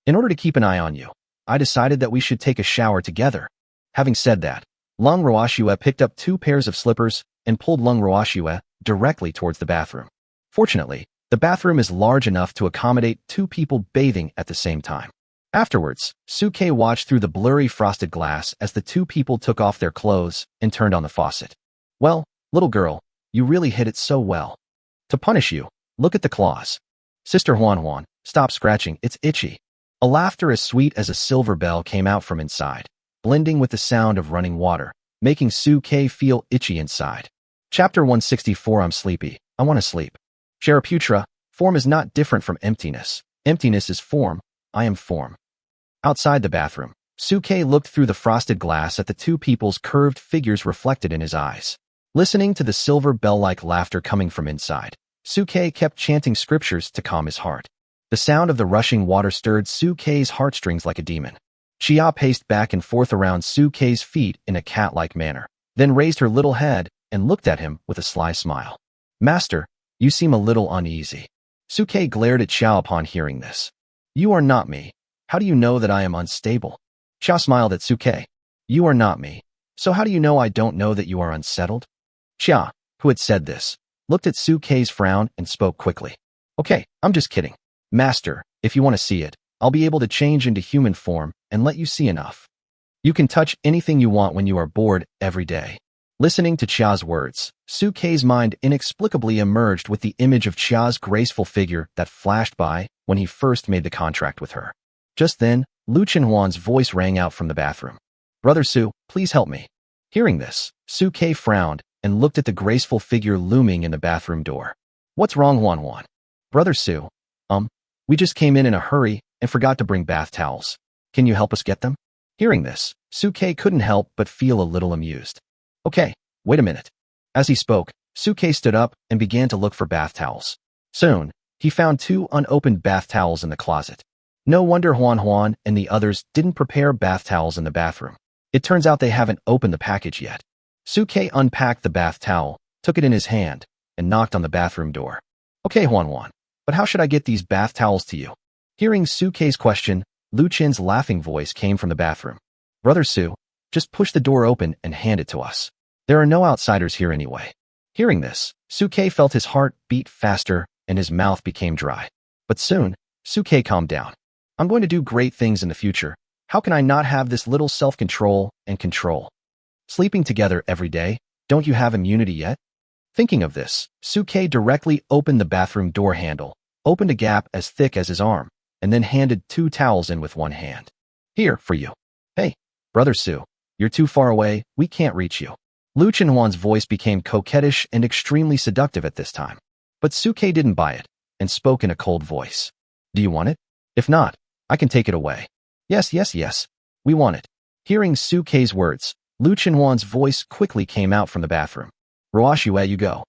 In order to keep an eye on you, I decided that we should take a shower together. Having said that, Lung Ruoxue picked up 2 pairs of slippers and pulled Lung Ruoxue directly towards the bathroom. Fortunately, the bathroom is large enough to accommodate 2 people bathing at the same time. Afterwards, Suke watched through the blurry frosted glass as the 2 people took off their clothes and turned on the faucet. Well, little girl, you really hit it so well. To punish you, look at the claws. Sister Huan, stop scratching, it's itchy. A laughter as sweet as a silver bell came out from inside, blending with the sound of running water, making Suke feel itchy inside. Chapter 164. I'm sleepy. I want to sleep. Sharaputra, form is not different from emptiness. Emptiness is form. I am form. Outside the bathroom, Suke looked through the frosted glass at the 2 people's curved figures reflected in his eyes. Listening to the silver bell-like laughter coming from inside, Suke kept chanting scriptures to calm his heart. The sound of the rushing water stirred Suke's heartstrings like a demon. Chia paced back and forth around Suke's feet in a cat-like manner, then raised her little head and looked at him with a sly smile. Master, you seem a little uneasy. Suke glared at Xiao upon hearing this. You are not me. How do you know that I am unstable? Xiao smiled at Suke. You are not me. So how do you know I don't know that you are unsettled? Xia, who had said this, looked at Suke's frown and spoke quickly. Okay, I'm just kidding. Master, if you want to see it, I'll be able to change into human form and let you see enough. You can touch anything you want when you are bored every day. Listening to Chia's words, Suke's mind inexplicably emerged with the image of Chia's graceful figure that flashed by when he first made the contract with her. Just then, Lu Chenhuan's voice rang out from the bathroom. Brother Su, please help me. Hearing this, Suke frowned and looked at the graceful figure looming in the bathroom door. What's wrong, Huan? Brother Su, we just came in a hurry and forgot to bring bath towels. Can you help us get them? Hearing this, Suke couldn't help but feel a little amused. Okay, wait a minute. As he spoke, Suke stood up and began to look for bath towels. Soon, he found 2 unopened bath towels in the closet. No wonder Huan and the others didn't prepare bath towels in the bathroom. It turns out they haven't opened the package yet. Suke unpacked the bath towel, took it in his hand, and knocked on the bathroom door. Okay, Huan, but how should I get these bath towels to you? Hearing Suke's question, Lu Chen's laughing voice came from the bathroom. Brother Su, just push the door open and hand it to us. There are no outsiders here anyway. Hearing this, Suke felt his heart beat faster and his mouth became dry. But soon, Suke calmed down. I'm going to do great things in the future. How can I not have this little self-control and control? Sleeping together every day, don't you have immunity yet? Thinking of this, Suke directly opened the bathroom door handle, opened a gap as thick as his arm, and then handed 2 towels in with one hand. Here, for you. Hey, Brother Su, you're too far away, we can't reach you. Lu Chenhuan's voice became coquettish and extremely seductive at this time. But Suke didn't buy it, and spoke in a cold voice. Do you want it? If not, I can take it away. Yes, we want it. Hearing Suke's words, Lu Chenhuan's voice quickly came out from the bathroom. Ruoxue, you go.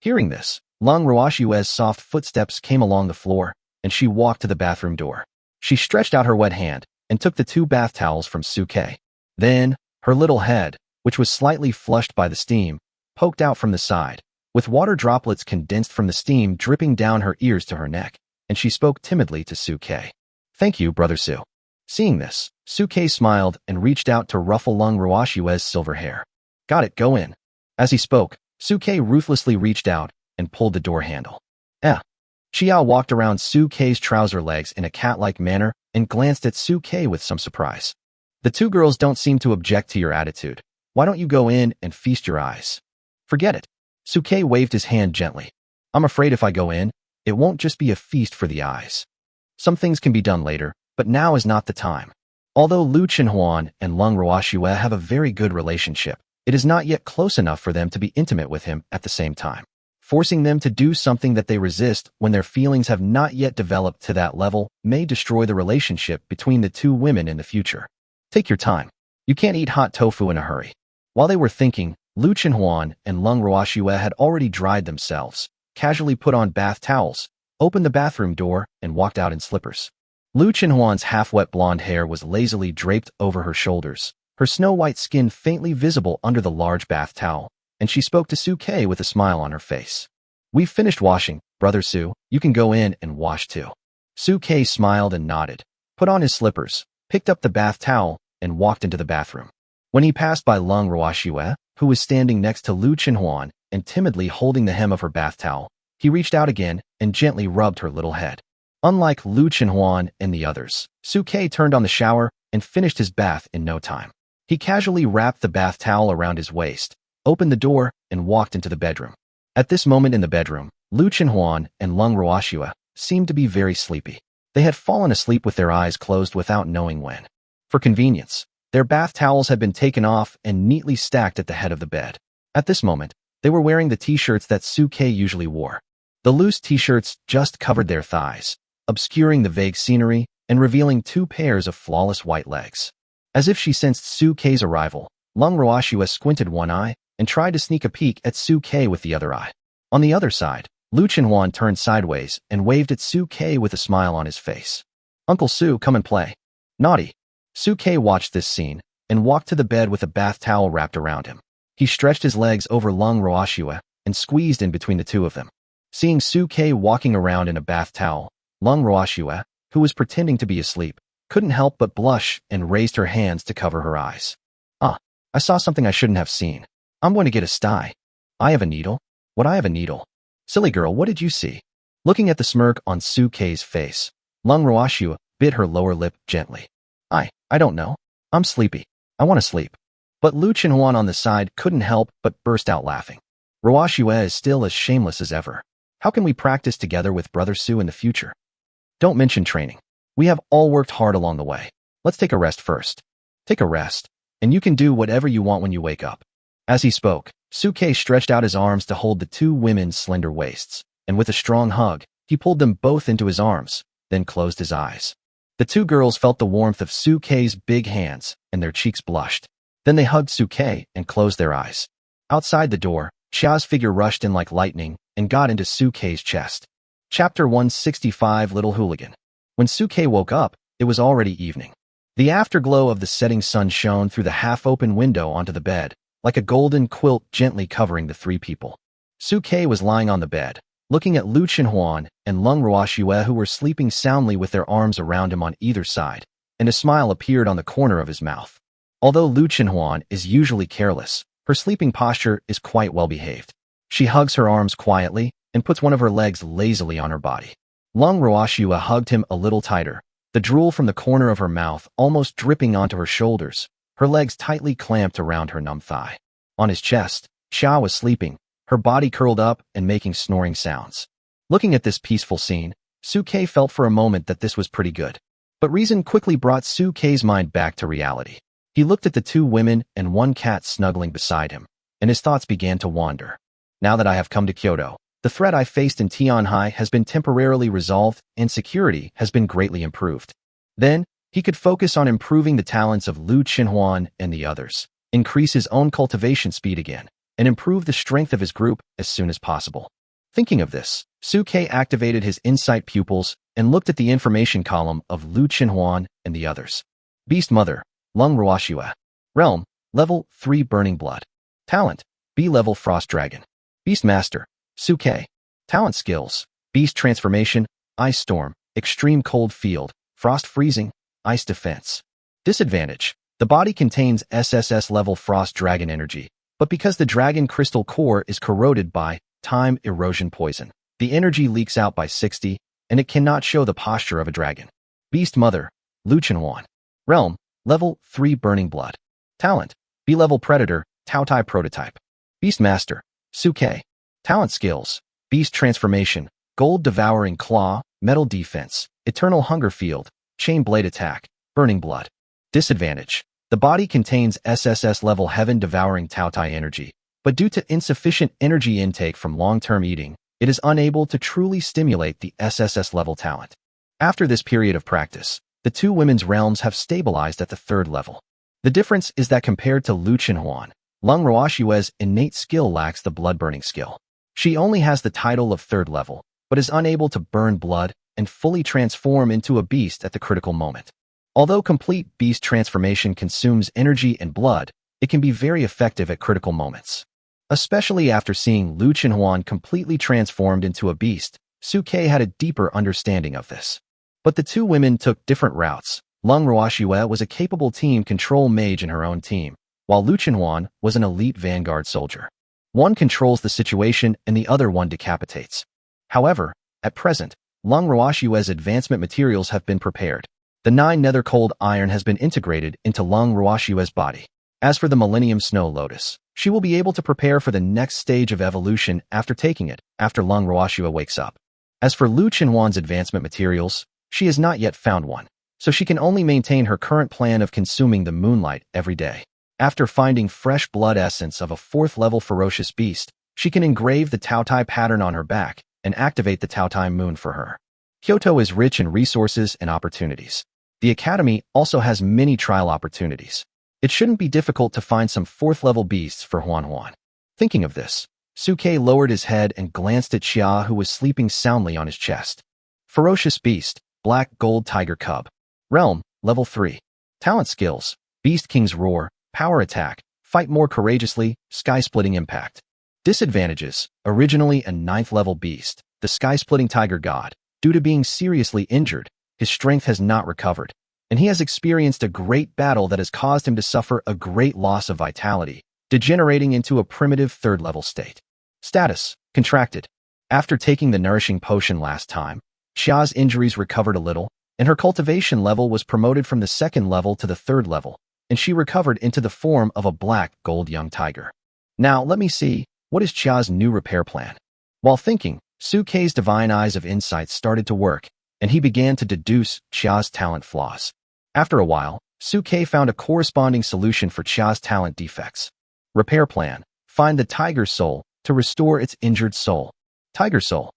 Hearing this, Lung Ruoxue's soft footsteps came along the floor, and she walked to the bathroom door. She stretched out her wet hand and took the 2 bath towels from Suke. Then, her little head, which was slightly flushed by the steam, poked out from the side, with water droplets condensed from the steam dripping down her ears to her neck, and she spoke timidly to Suke. Thank you, Brother Su. Seeing this, Suke smiled and reached out to ruffle Lung Ruoxue's silver hair. Got it, go in. As he spoke, Suke ruthlessly reached out and pulled the door handle. Xiao walked around Suke's trouser legs in a cat-like manner and glanced at Suke with some surprise. The 2 girls don't seem to object to your attitude. Why don't you go in and feast your eyes? Forget it. Suke waved his hand gently. I'm afraid if I go in, it won't just be a feast for the eyes. Some things can be done later, but now is not the time. Although Lu Chenhuan and Lung Ruoxue have a very good relationship, it is not yet close enough for them to be intimate with him at the same time. Forcing them to do something that they resist when their feelings have not yet developed to that level may destroy the relationship between the 2 women in the future. Take your time. You can't eat hot tofu in a hurry. While they were thinking, Lu Chenhuan and Lung Ruoxue had already dried themselves, casually put on bath towels, opened the bathroom door, and walked out in slippers. Lu Chenhuan's half-wet blonde hair was lazily draped over her shoulders, her snow-white skin faintly visible under the large bath towel, and she spoke to Suke with a smile on her face. We've finished washing, Brother Su, you can go in and wash too. Suke smiled and nodded, put on his slippers, picked up the bath towel, and walked into the bathroom. When he passed by Lung Ruoxue, who was standing next to Lu Chenhuan and timidly holding the hem of her bath towel, he reached out again and gently rubbed her little head. Unlike Lu Chenhuan and the others, Suke turned on the shower and finished his bath in no time. He casually wrapped the bath towel around his waist, opened the door, and walked into the bedroom. At this moment in the bedroom, Lu Chenhuan and Lung Ruoxue seemed to be very sleepy. They had fallen asleep with their eyes closed without knowing when. For convenience, their bath towels had been taken off and neatly stacked at the head of the bed. At this moment, they were wearing the t-shirts that Suke usually wore. The loose t-shirts just covered their thighs, obscuring the vague scenery and revealing 2 pairs of flawless white legs. As if she sensed Suke's arrival, Lung Ruoxue squinted one eye and tried to sneak a peek at Suke with the other eye. On the other side, Lu Chenhuan turned sideways and waved at Su Ke with a smile on his face. Uncle Su, come and play. Naughty. Su Ke watched this scene and walked to the bed with a bath towel wrapped around him. He stretched his legs over Lung Roashua and squeezed in between the two of them. Seeing Su Ke walking around in a bath towel, Lung Roashua, who was pretending to be asleep, couldn't help but blush and raised her hands to cover her eyes. I saw something I shouldn't have seen. I'm going to get a sty. I have a needle? What, I have a needle? Silly girl, what did you see? Looking at the smirk on Su Ke's face, Lung Roashua bit her lower lip gently. I don't know. I'm sleepy. I want to sleep. But Lu Chenhuan on the side couldn't help but burst out laughing. Roashua is still as shameless as ever. How can we practice together with Brother Su in the future? Don't mention training. We have all worked hard along the way. Let's take a rest first. Take a rest, and you can do whatever you want when you wake up. As he spoke, Su Ke stretched out his arms to hold the two women's slender waists, and with a strong hug, he pulled them both into his arms, then closed his eyes. The two girls felt the warmth of Su Ke's big hands, and their cheeks blushed. Then they hugged Su Ke and closed their eyes. Outside the door, Xia's figure rushed in like lightning and got into Su Ke's chest. Chapter 165, Little Hooligan. When Su Ke woke up, it was already evening. The afterglow of the setting sun shone through the half-open window onto the bed, like a golden quilt gently covering the three people. Su Ke was lying on the bed, looking at Lu Chenhuan and Lung Roashua, who were sleeping soundly with their arms around him on either side, and a smile appeared on the corner of his mouth. Although Lu Chenhuan is usually careless, her sleeping posture is quite well behaved. She hugs her arms quietly and puts one of her legs lazily on her body. Lung Roashua hugged him a little tighter, the drool from the corner of her mouth almost dripping onto her shoulders, her legs tightly clamped around her numb thigh. On his chest, Xia was sleeping, her body curled up and making snoring sounds. Looking at this peaceful scene, Su Ke felt for a moment that this was pretty good. But reason quickly brought Su Ke's mind back to reality. He looked at the two women and one cat snuggling beside him, and his thoughts began to wander. Now that I have come to Kyoto, the threat I faced in Tianhai has been temporarily resolved and security has been greatly improved. Then, he could focus on improving the talents of Lu Chenhuan and the others, increase his own cultivation speed again, and improve the strength of his group as soon as possible. Thinking of this, Su Ke activated his insight pupils and looked at the information column of Lu Chenhuan and the others. Beast Mother, Lung Roashua. Realm, Level 3 Burning Blood. Talent, B-Level Frost Dragon. Beastmaster, Su Ke. Talent skills, Beast Transformation, Ice Storm, Extreme Cold Field, Frost Freezing, Ice Defense. Disadvantage, the body contains SSS level Frost Dragon energy, but because the Dragon Crystal core is corroded by Time Erosion Poison, the energy leaks out by 60, and it cannot show the posture of a dragon. Beast Mother, Lu Chenhuan. Realm, Level 3 Burning Blood. Talent, B-Level Predator, Taotai Prototype. Beastmaster, Su Ke. Talent skills, Beast Transformation, Gold Devouring Claw, Metal Defense, Eternal Hunger Field, Chain Blade Attack, Burning Blood. Disadvantage, the body contains SSS level Heaven Devouring Taotai energy, but due to insufficient energy intake from long-term eating, it is unable to truly stimulate the SSS level talent. After this period of practice, the two women's realms have stabilized at the third level. The difference is that compared to Lu Chenhuan, Lung Roashua's innate skill lacks the blood-burning skill. She only has the title of third level, but is unable to burn blood and fully transform into a beast at the critical moment. Although complete beast transformation consumes energy and blood, it can be very effective at critical moments. Especially after seeing Lu Chenhuan completely transformed into a beast, Su Ke had a deeper understanding of this. But the two women took different routes. Lung Roashua was a capable team control mage in her own team, while Lu Chenhuan was an elite vanguard soldier. One controls the situation and the other one decapitates. However, at present, Lung Roashua's advancement materials have been prepared. The 9 nether cold iron has been integrated into Lung Roashua's body. As for the Millennium Snow Lotus, she will be able to prepare for the next stage of evolution after taking it, after Lung Roashua wakes up. As for Lu Chenhuan's advancement materials, she has not yet found one, so she can only maintain her current plan of consuming the moonlight every day. After finding fresh blood essence of a 4th level ferocious beast, she can engrave the Taotai pattern on her back and activate the Taotai moon for her. Kyoto is rich in resources and opportunities. The academy also has many trial opportunities. It shouldn't be difficult to find some 4th level beasts for Huan Huan. Thinking of this, Suke lowered his head and glanced at Xia, who was sleeping soundly on his chest. Ferocious beast, black gold tiger cub. Realm, level 3. Talent skills, Beast King's roar, power attack, fight more courageously, sky-splitting impact. Disadvantages, originally a 9th level beast, the sky-splitting tiger god. Due to being seriously injured, his strength has not recovered, and he has experienced a great battle that has caused him to suffer a great loss of vitality, degenerating into a primitive 3rd level state. Status, contracted. After taking the nourishing potion last time, Xia's injuries recovered a little, and her cultivation level was promoted from the 2nd level to the 3rd level, and she recovered into the form of a black gold young tiger. Now, let me see, what is Xia's new repair plan? While thinking, Suke's divine eyes of insight started to work, and he began to deduce Xia's talent flaws. After a while, Suke found a corresponding solution for Xia's talent defects. Repair plan, find the tiger soul to restore its injured soul. Tiger soul.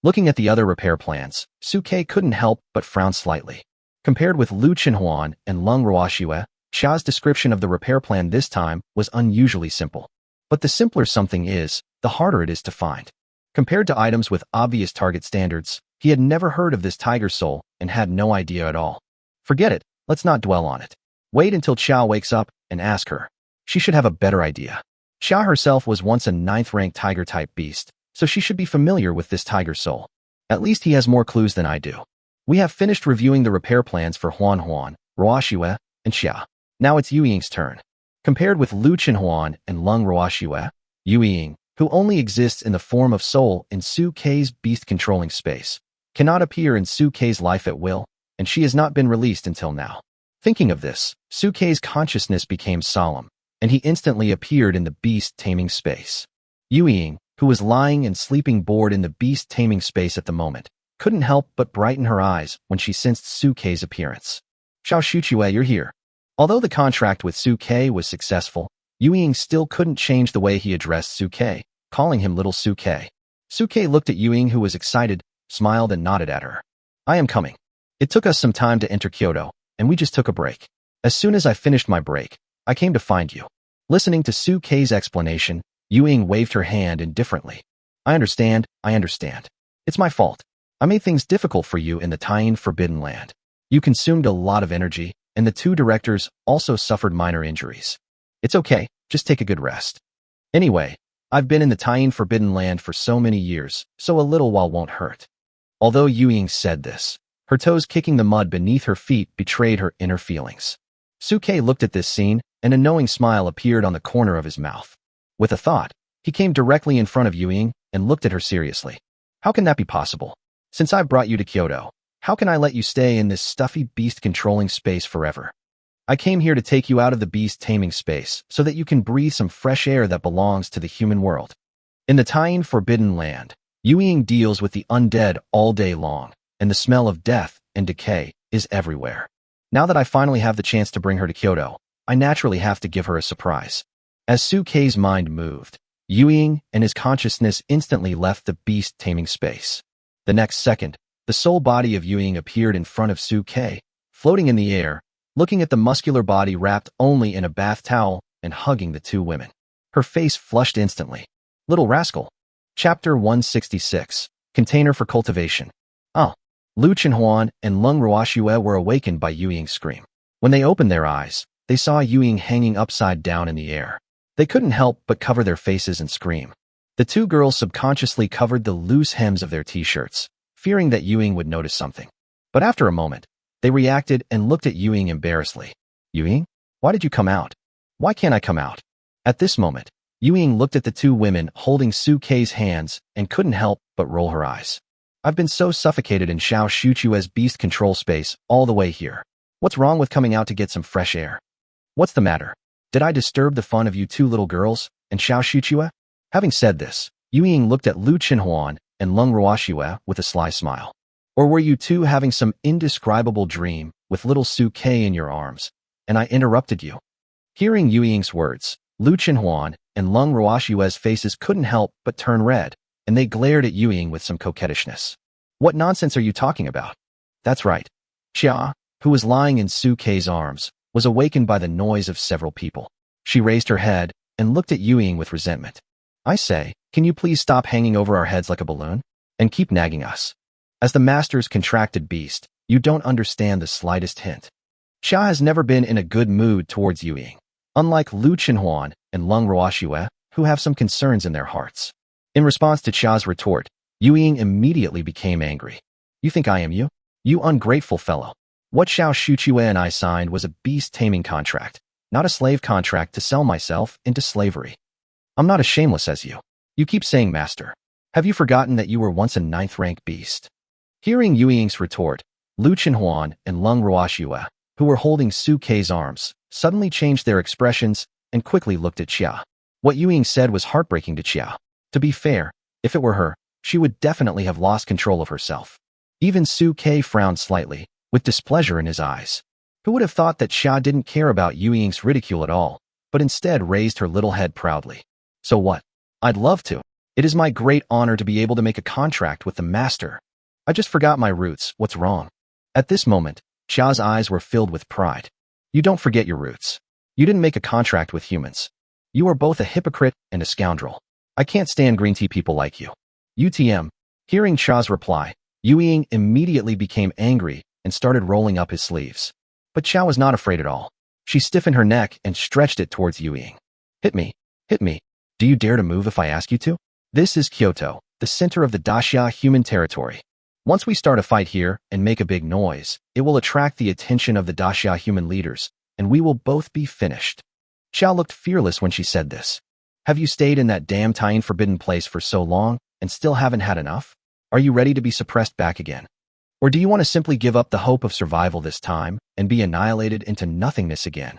Looking at the other repair plans, Suke couldn't help but frown slightly. Compared with Lu Chenhuan and Lung Ruoxue, Xia's description of the repair plan this time was unusually simple. But the simpler something is, the harder it is to find. Compared to items with obvious target standards, he had never heard of this tiger soul and had no idea at all. Forget it, let's not dwell on it. Wait until Xia wakes up and ask her. She should have a better idea. Xia herself was once a 9th-ranked tiger-type beast, so she should be familiar with this tiger soul. At least he has more clues than I do. We have finished reviewing the repair plans for Huan Huan, Ruoxue, and Xia. Now it's Yu Ying's turn. Compared with Lu Chenhuan and Lung Ruoxue, Yu Ying, who only exists in the form of soul in Suke's beast-controlling space, cannot appear in Suke's life at will, and she has not been released until now. Thinking of this, Suke's consciousness became solemn, and he instantly appeared in the beast-taming space. Yu Ying, who was lying and sleeping bored in the beast-taming space at the moment, couldn't help but brighten her eyes when she sensed Suke's appearance. Xiao Shuchue, you're here. Although the contract with Suke was successful, Yu Ying still couldn't change the way he addressed Suke, calling him Little Suke. Suke looked at Yu Ying, who was excited, smiled and nodded at her. I am coming. It took us some time to enter Kyoto, and we just took a break. As soon as I finished my break, I came to find you. Listening to Suke's explanation, Yu Ying waved her hand indifferently. I understand. It's my fault. I made things difficult for you in the Taiyin Forbidden Land. You consumed a lot of energy, and the 2 directors also suffered minor injuries. It's okay, just take a good rest. Anyway, I've been in the Taiyin Forbidden Land for so many years, so a little while won't hurt. Although Yu Ying said this, her toes kicking the mud beneath her feet betrayed her inner feelings. Suke looked at this scene, and a knowing smile appeared on the corner of his mouth. With a thought, he came directly in front of Yu Ying and looked at her seriously. How can that be possible? Since I brought you to Kyoto, how can I let you stay in this stuffy beast-controlling space forever? I came here to take you out of the beast-taming space so that you can breathe some fresh air that belongs to the human world. In the Taiyin Forbidden Land, Yu Ying deals with the undead all day long, and the smell of death and decay is everywhere. Now that I finally have the chance to bring her to Kyoto, I naturally have to give her a surprise. As Suke's mind moved, Yu Ying and his consciousness instantly left the beast-taming space. The next second, the soul body of Yu Ying appeared in front of Suke, floating in the air, looking at the muscular body wrapped only in a bath towel and hugging the 2 women. Her face flushed instantly. Little rascal. Chapter 166, Container for Cultivation. Oh. Lu Chenhuan and Lung Ruoxue were awakened by Yu Ying's scream. When they opened their eyes, they saw Yu Ying hanging upside down in the air. They couldn't help but cover their faces and scream. The 2 girls subconsciously covered the loose hems of their t-shirts, fearing that Yu Ying would notice something. But after a moment, they reacted and looked at Yu Ying embarrassedly. Yu Ying, why did you come out? Why can't I come out? At this moment, Yu Ying looked at the 2 women holding Suke's hands and couldn't help but roll her eyes. I've been so suffocated in Xiao Shuchue's beast control space all the way here. What's wrong with coming out to get some fresh air? What's the matter? Did I disturb the fun of you 2 little girls and Xiao Shuchue? Having said this, Yu Ying looked at Lu Chenhuan and Lung Ruoxue with a sly smile. Or were you 2 having some indescribable dream with little Suke in your arms, and I interrupted you? Hearing Yu Ying's words, Lu Chenhuan and Lung Ruoxue's faces couldn't help but turn red, and they glared at Yu Ying with some coquettishness. What nonsense are you talking about? That's right. Xia, who was lying in Suke's arms, was awakened by the noise of several people. She raised her head and looked at Yu Ying with resentment. I say, can you please stop hanging over our heads like a balloon? And keep nagging us. As the master's contracted beast, you don't understand the slightest hint. Xia has never been in a good mood towards Yu Ying, unlike Lu Chenhuan and Lung Ruoxue, who have some concerns in their hearts. In response to Xia's retort, Yu Ying immediately became angry. You think I am you? You ungrateful fellow. What Xiao Shuchue and I signed was a beast-taming contract, not a slave contract to sell myself into slavery. I'm not as shameless as you. You keep saying master. Have you forgotten that you were once a 9th-rank beast? Hearing Yu Ying's retort, Lu Chenhuan and Lung Ruoxue, who were holding Su Kei's arms, suddenly changed their expressions and quickly looked at Xia. What Yu Ying said was heartbreaking to Xia. To be fair, if it were her, she would definitely have lost control of herself. Even Su Kei frowned slightly, with displeasure in his eyes. Who would have thought that Xia didn't care about Yu Ying's ridicule at all, but instead raised her little head proudly? So what? I'd love to. It is my great honor to be able to make a contract with the master. I just forgot my roots. What's wrong? At this moment, Xia's eyes were filled with pride. You don't forget your roots. You didn't make a contract with humans. You are both a hypocrite and a scoundrel. I can't stand green tea people like you. UTM. Hearing Xia's reply, Yu Ying immediately became angry and started rolling up his sleeves. But Xia was not afraid at all. She stiffened her neck and stretched it towards Yu Ying. Hit me. Hit me. Do you dare to move if I ask you to? This is Kyoto, the center of the Daxia human territory. Once we start a fight here and make a big noise, it will attract the attention of the Daxia human leaders, and we will both be finished. Xia looked fearless when she said this. Have you stayed in that damn tiny forbidden place for so long and still haven't had enough? Are you ready to be suppressed back again? Or do you want to simply give up the hope of survival this time and be annihilated into nothingness again?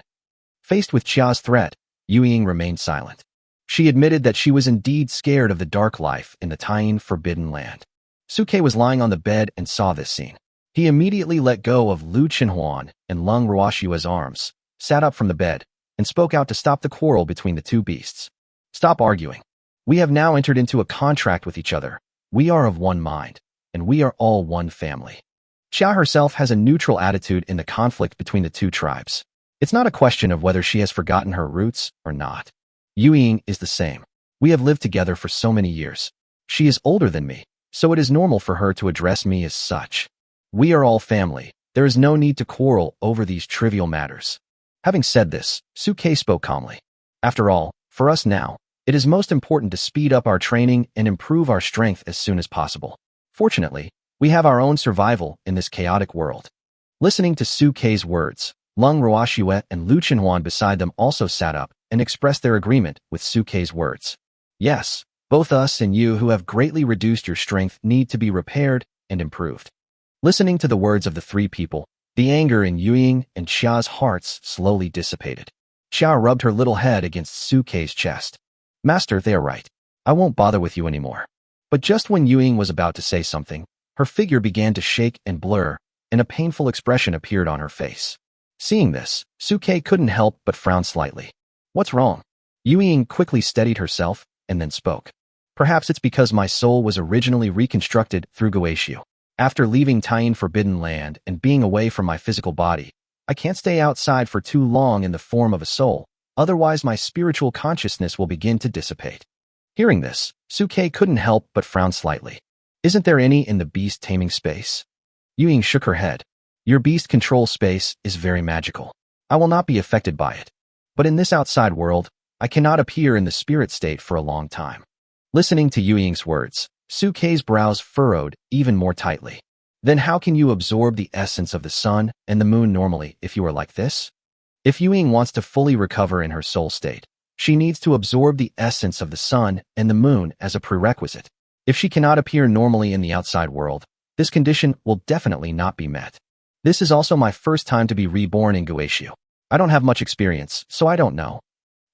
Faced with Xia's threat, Yu Ying remained silent. She admitted that she was indeed scared of the dark life in the tiny forbidden land. Su Kei was lying on the bed and saw this scene. He immediately let go of Lu Chenhuan and Lung Ruoxue's arms, sat up from the bed, and spoke out to stop the quarrel between the two beasts. Stop arguing. We have now entered into a contract with each other. We are of one mind, and we are all one family. Xia herself has a neutral attitude in the conflict between the two tribes. It's not a question of whether she has forgotten her roots or not. Yu Ying is the same. We have lived together for so many years. She is older than me, so it is normal for her to address me as such. We are all family. There is no need to quarrel over these trivial matters. Having said this, Su Kei spoke calmly. After all, for us now, it is most important to speed up our training and improve our strength as soon as possible. Fortunately, we have our own survival in this chaotic world. Listening to Su Kei's words, Lung Ruoxue and Lu Chenhuan beside them also sat up and expressed their agreement with Su Kei's words. Yes, both us and you who have greatly reduced your strength need to be repaired and improved. Listening to the words of the three people, the anger in Yu Ying and Xia's hearts slowly dissipated. Xia rubbed her little head against Su Kei's chest. Master, they are right. I won't bother with you anymore. But just when Yu Ying was about to say something, her figure began to shake and blur, and a painful expression appeared on her face. Seeing this, Su Kei couldn't help but frown slightly. What's wrong? Yu Ying quickly steadied herself and then spoke. Perhaps it's because my soul was originally reconstructed through Goetiu. After leaving Taiyin Forbidden Land and being away from my physical body, I can't stay outside for too long in the form of a soul, otherwise my spiritual consciousness will begin to dissipate. Hearing this, Su Kei couldn't help but frown slightly. Isn't there any in the beast taming space? Yu Ying shook her head. Your beast control space is very magical. I will not be affected by it. But in this outside world, I cannot appear in the spirit state for a long time. Listening to Yu Ying's words, Su Kei's brows furrowed even more tightly. Then how can you absorb the essence of the sun and the moon normally if you are like this? If Yu Ying wants to fully recover in her soul state, she needs to absorb the essence of the sun and the moon as a prerequisite. If she cannot appear normally in the outside world, this condition will definitely not be met. This is also my first time to be reborn in Goetiu. I don't have much experience, so I don't know.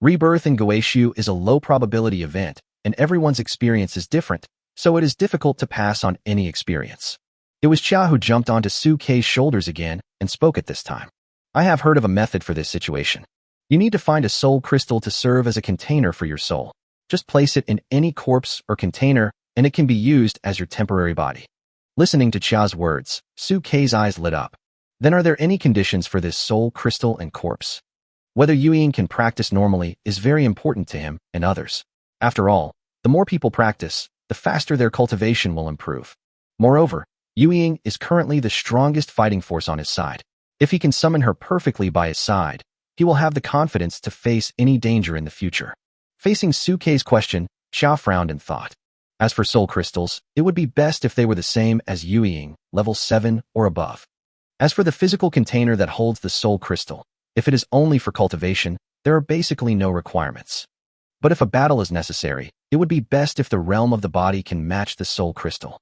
Rebirth in Goetiu is a low probability event, and everyone's experience is different, so it is difficult to pass on any experience. It was Xia who jumped onto Su Kei's shoulders again and spoke at this time. I have heard of a method for this situation. You need to find a soul crystal to serve as a container for your soul. Just place it in any corpse or container, and it can be used as your temporary body. Listening to Xia's words, Su Kei's eyes lit up. Then are there any conditions for this soul crystal and corpse? Whether Yu Ying can practice normally is very important to him and others. After all, The more people practice, the faster their cultivation will improve. Moreover, Yu is currently the strongest fighting force on his side. If he can summon her perfectly by his side, he will have the confidence to face any danger in the future. Facing Sukei's question, Xia frowned and thought. As for soul crystals, it would be best if they were the same as Yu, level 7 or above. As for the physical container that holds the soul crystal, if it is only for cultivation, there are basically no requirements. But if a battle is necessary, it would be best if the realm of the body can match the soul crystal.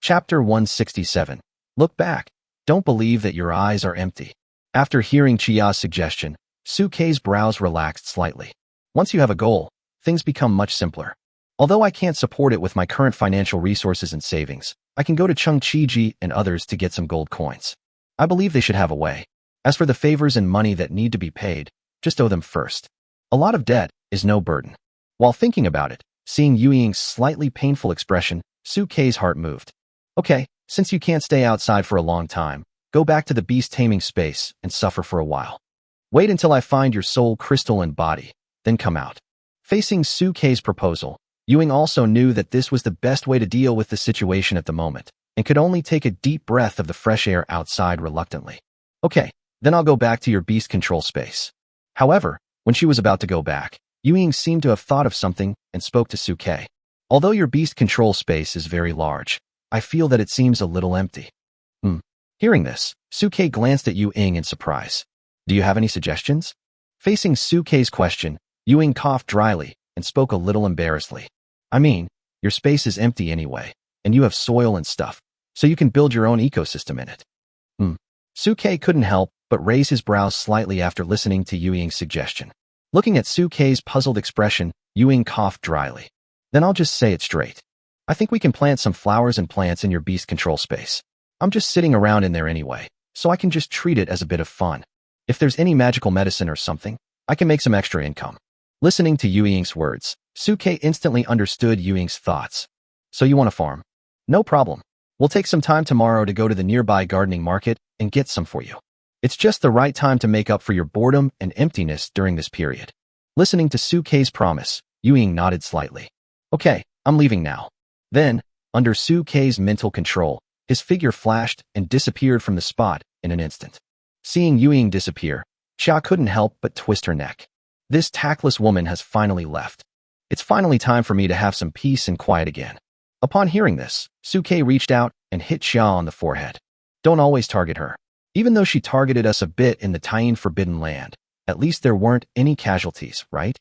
Chapter 167. Look back. Don't believe that your eyes are empty. After hearing Chia's suggestion, Sukei's brows relaxed slightly. Once you have a goal, things become much simpler. Although I can't support it with my current financial resources and savings, I can go to Chengqiji and others to get some gold coins. I believe they should have a way. As for the favors and money that need to be paid, just owe them first. A lot of debt is no burden. While thinking about it, seeing Yuing's slightly painful expression, Sukei's heart moved. Okay, since you can't stay outside for a long time, go back to the beast taming space and suffer for a while. Wait until I find your soul crystal and body, then come out. Facing Sukei's proposal, Yuing also knew that this was the best way to deal with the situation at the moment, and could only take a deep breath of the fresh air outside reluctantly. Okay, then I'll go back to your beast control space. However, when she was about to go back, Yuing seemed to have thought of something and spoke to Sukei. Although your beast control space is very large, I feel that it seems a little empty. Hearing this, Sukei glanced at Yuing in surprise. Do you have any suggestions? Facing Sukei's question, Yuing coughed dryly and spoke a little embarrassedly. I mean, your space is empty anyway, and you have soil and stuff, so you can build your own ecosystem in it. Sukei couldn't help but raise his brows slightly after listening to Yuing's suggestion. Looking at Sukei's puzzled expression, Yuing coughed dryly. Then I'll just say it straight. I think we can plant some flowers and plants in your beast control space. I'm just sitting around in there anyway, so I can just treat it as a bit of fun. If there's any magical medicine or something, I can make some extra income. Listening to Yuing's words, Sukei instantly understood Yuing's thoughts. So you want to farm? No problem. We'll take some time tomorrow to go to the nearby gardening market and get some for you. It's just the right time to make up for your boredom and emptiness during this period. Listening to Sukei's promise, Yuing nodded slightly. Okay, I'm leaving now. Then, under Sukei's mental control, his figure flashed and disappeared from the spot in an instant. Seeing Yuing disappear, Xia couldn't help but twist her neck. This tactless woman has finally left. It's finally time for me to have some peace and quiet again. Upon hearing this, Sukei reached out and hit Xia on the forehead. Don't always target her. Even though she targeted us a bit in the Taiyin Forbidden Land, at least there weren't any casualties, right?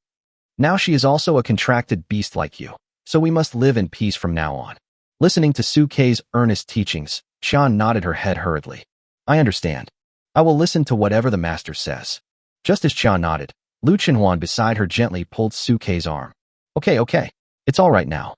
Now she is also a contracted beast like you, so we must live in peace from now on. Listening to Sukei's earnest teachings, Xia nodded her head hurriedly. I understand. I will listen to whatever the master says. Just as Xia nodded, Lu Chenhuan beside her gently pulled Sukei's arm. Okay. It's all right now.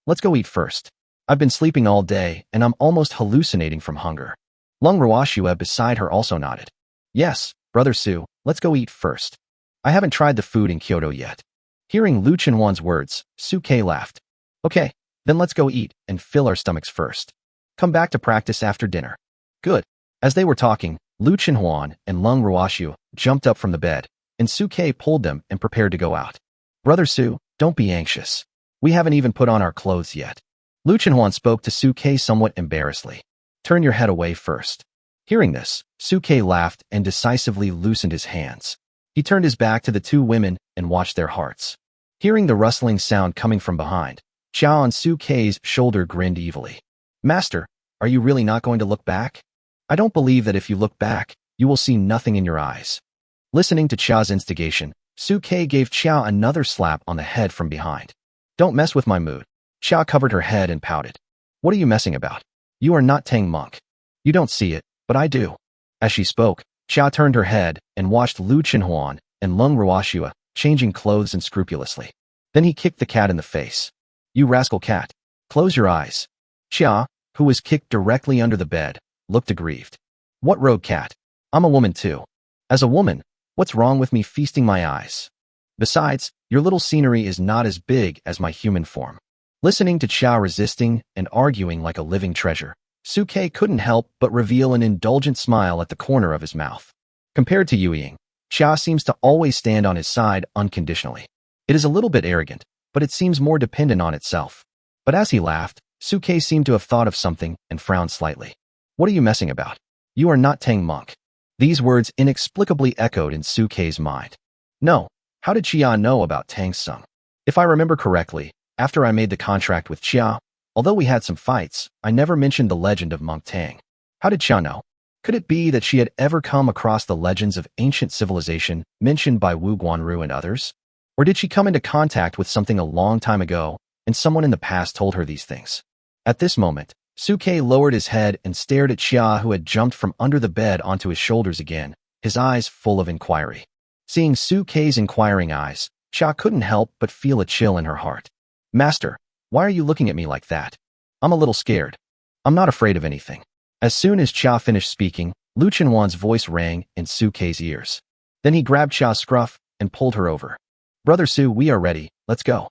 Let's go eat first. I've been sleeping all day, and I'm almost hallucinating from hunger. Lung Ruoxue beside her also nodded. Yes, Brother Su, let's go eat first. I haven't tried the food in Kyoto yet. Hearing Lu Chenhuan's words, Sukei laughed. Okay, then let's go eat and fill our stomachs first. Come back to practice after dinner. Good. As they were talking, Lu Chenhuan and Lung Ruoxue jumped up from the bed, and Sukei pulled them and prepared to go out. Brother Su, don't be anxious. We haven't even put on our clothes yet. Lu Chenhuan spoke to Sukei somewhat embarrassedly. Turn your head away first. Hearing this, Sukei laughed and decisively loosened his hands. He turned his back to the two women and watched their hearts. Hearing the rustling sound coming from behind, Xiao on Sukei's shoulder grinned evilly. Master, are you really not going to look back? I don't believe that if you look back, you will see nothing in your eyes. Listening to Xiao's instigation, Sukei gave Xiao another slap on the head from behind. Don't mess with my mood. Xiao covered her head and pouted. What are you messing about? You are not Tang Monk. You don't see it, but I do. As she spoke, Xiao turned her head and watched Lu Chenhuan and Lung Ruoxue changing clothes unscrupulously. Then he kicked the cat in the face. You rascal cat. Close your eyes. Xia, who was kicked directly under the bed, looked aggrieved. What rogue cat? I'm a woman too. As a woman, what's wrong with me feasting my eyes? Besides, your little scenery is not as big as my human form. Listening to Xiao resisting and arguing like a living treasure, Sukei couldn't help but reveal an indulgent smile at the corner of his mouth. Compared to Yuing, Xiao seems to always stand on his side unconditionally. It is a little bit arrogant, but it seems more dependent on itself. But as he laughed, Suke seemed to have thought of something and frowned slightly. What are you messing about? You are not Tang Monk. These words inexplicably echoed in Suke's mind. No, how did Chia know about Tang Sung? If I remember correctly, after I made the contract with Chia, although we had some fights, I never mentioned the legend of Monk Tang. How did Chia know? Could it be that she had ever come across the legends of ancient civilization mentioned by Wu Guanru and others? Or did she come into contact with something a long time ago, and someone in the past told her these things? At this moment, Suke lowered his head and stared at Chia, who had jumped from under the bed onto his shoulders again, his eyes full of inquiry. Seeing Suke's inquiring eyes, Chia couldn't help but feel a chill in her heart. Master, why are you looking at me like that? I'm a little scared. I'm not afraid of anything. As soon as Chia finished speaking, Lu Chenhuan's voice rang in Suke's ears. Then he grabbed Chia's scruff and pulled her over. Brother Su, we are ready, let's go.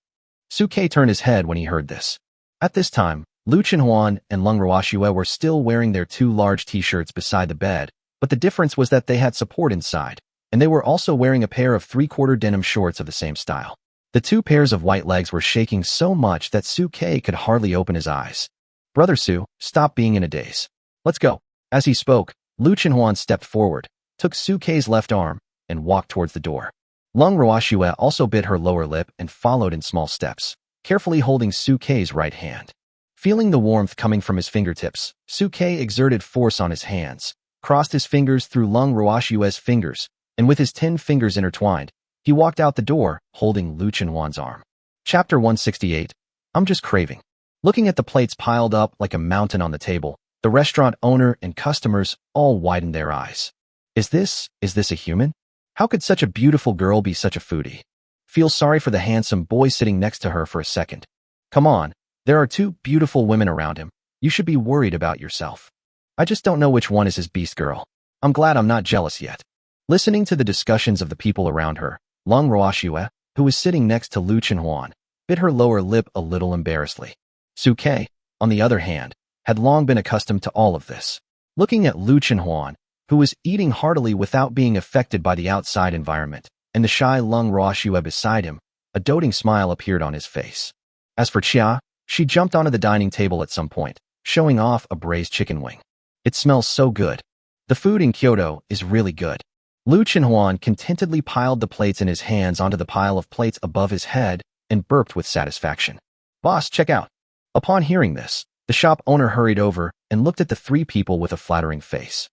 Suke turned his head when he heard this. At this time, Lu Chenhuan and Lung Ruoxue were still wearing their two large t-shirts beside the bed, but the difference was that they had support inside, and they were also wearing a pair of three-quarter denim shorts of the same style. The two pairs of white legs were shaking so much that Suke could hardly open his eyes. Brother Su, stop being in a daze. Let's go. As he spoke, Lu Chenhuan stepped forward, took Suke's left arm, and walked towards the door. Lung Ruoxue also bit her lower lip and followed in small steps, carefully holding Suke's right hand. Feeling the warmth coming from his fingertips, Suke exerted force on his hands, crossed his fingers through Lung Ruoxue's fingers, and with his 10 fingers intertwined, he walked out the door, holding Lu Chenhuan's arm. Chapter 168. I'm just craving. Looking at the plates piled up like a mountain on the table, the restaurant owner and customers all widened their eyes. Is this a human? How could such a beautiful girl be such a foodie? Feel sorry for the handsome boy sitting next to her for a second. Come on, there are two beautiful women around him. You should be worried about yourself. I just don't know which one is his beast girl. I'm glad I'm not jealous yet. Listening to the discussions of the people around her, Lung Ruoxue, who was sitting next to Lu Chenhuan, bit her lower lip a little embarrassedly. Suke, on the other hand, had long been accustomed to all of this. Looking at Lu Chenhuan, who was eating heartily without being affected by the outside environment, and the shy Lung Ruoxue beside him, a doting smile appeared on his face. As for Chia, she jumped onto the dining table at some point, showing off a braised chicken wing. It smells so good. The food in Kyoto is really good. Lu Chenhuan contentedly piled the plates in his hands onto the pile of plates above his head and burped with satisfaction. Boss, check out. Upon hearing this, the shop owner hurried over and looked at the three people with a flattering face.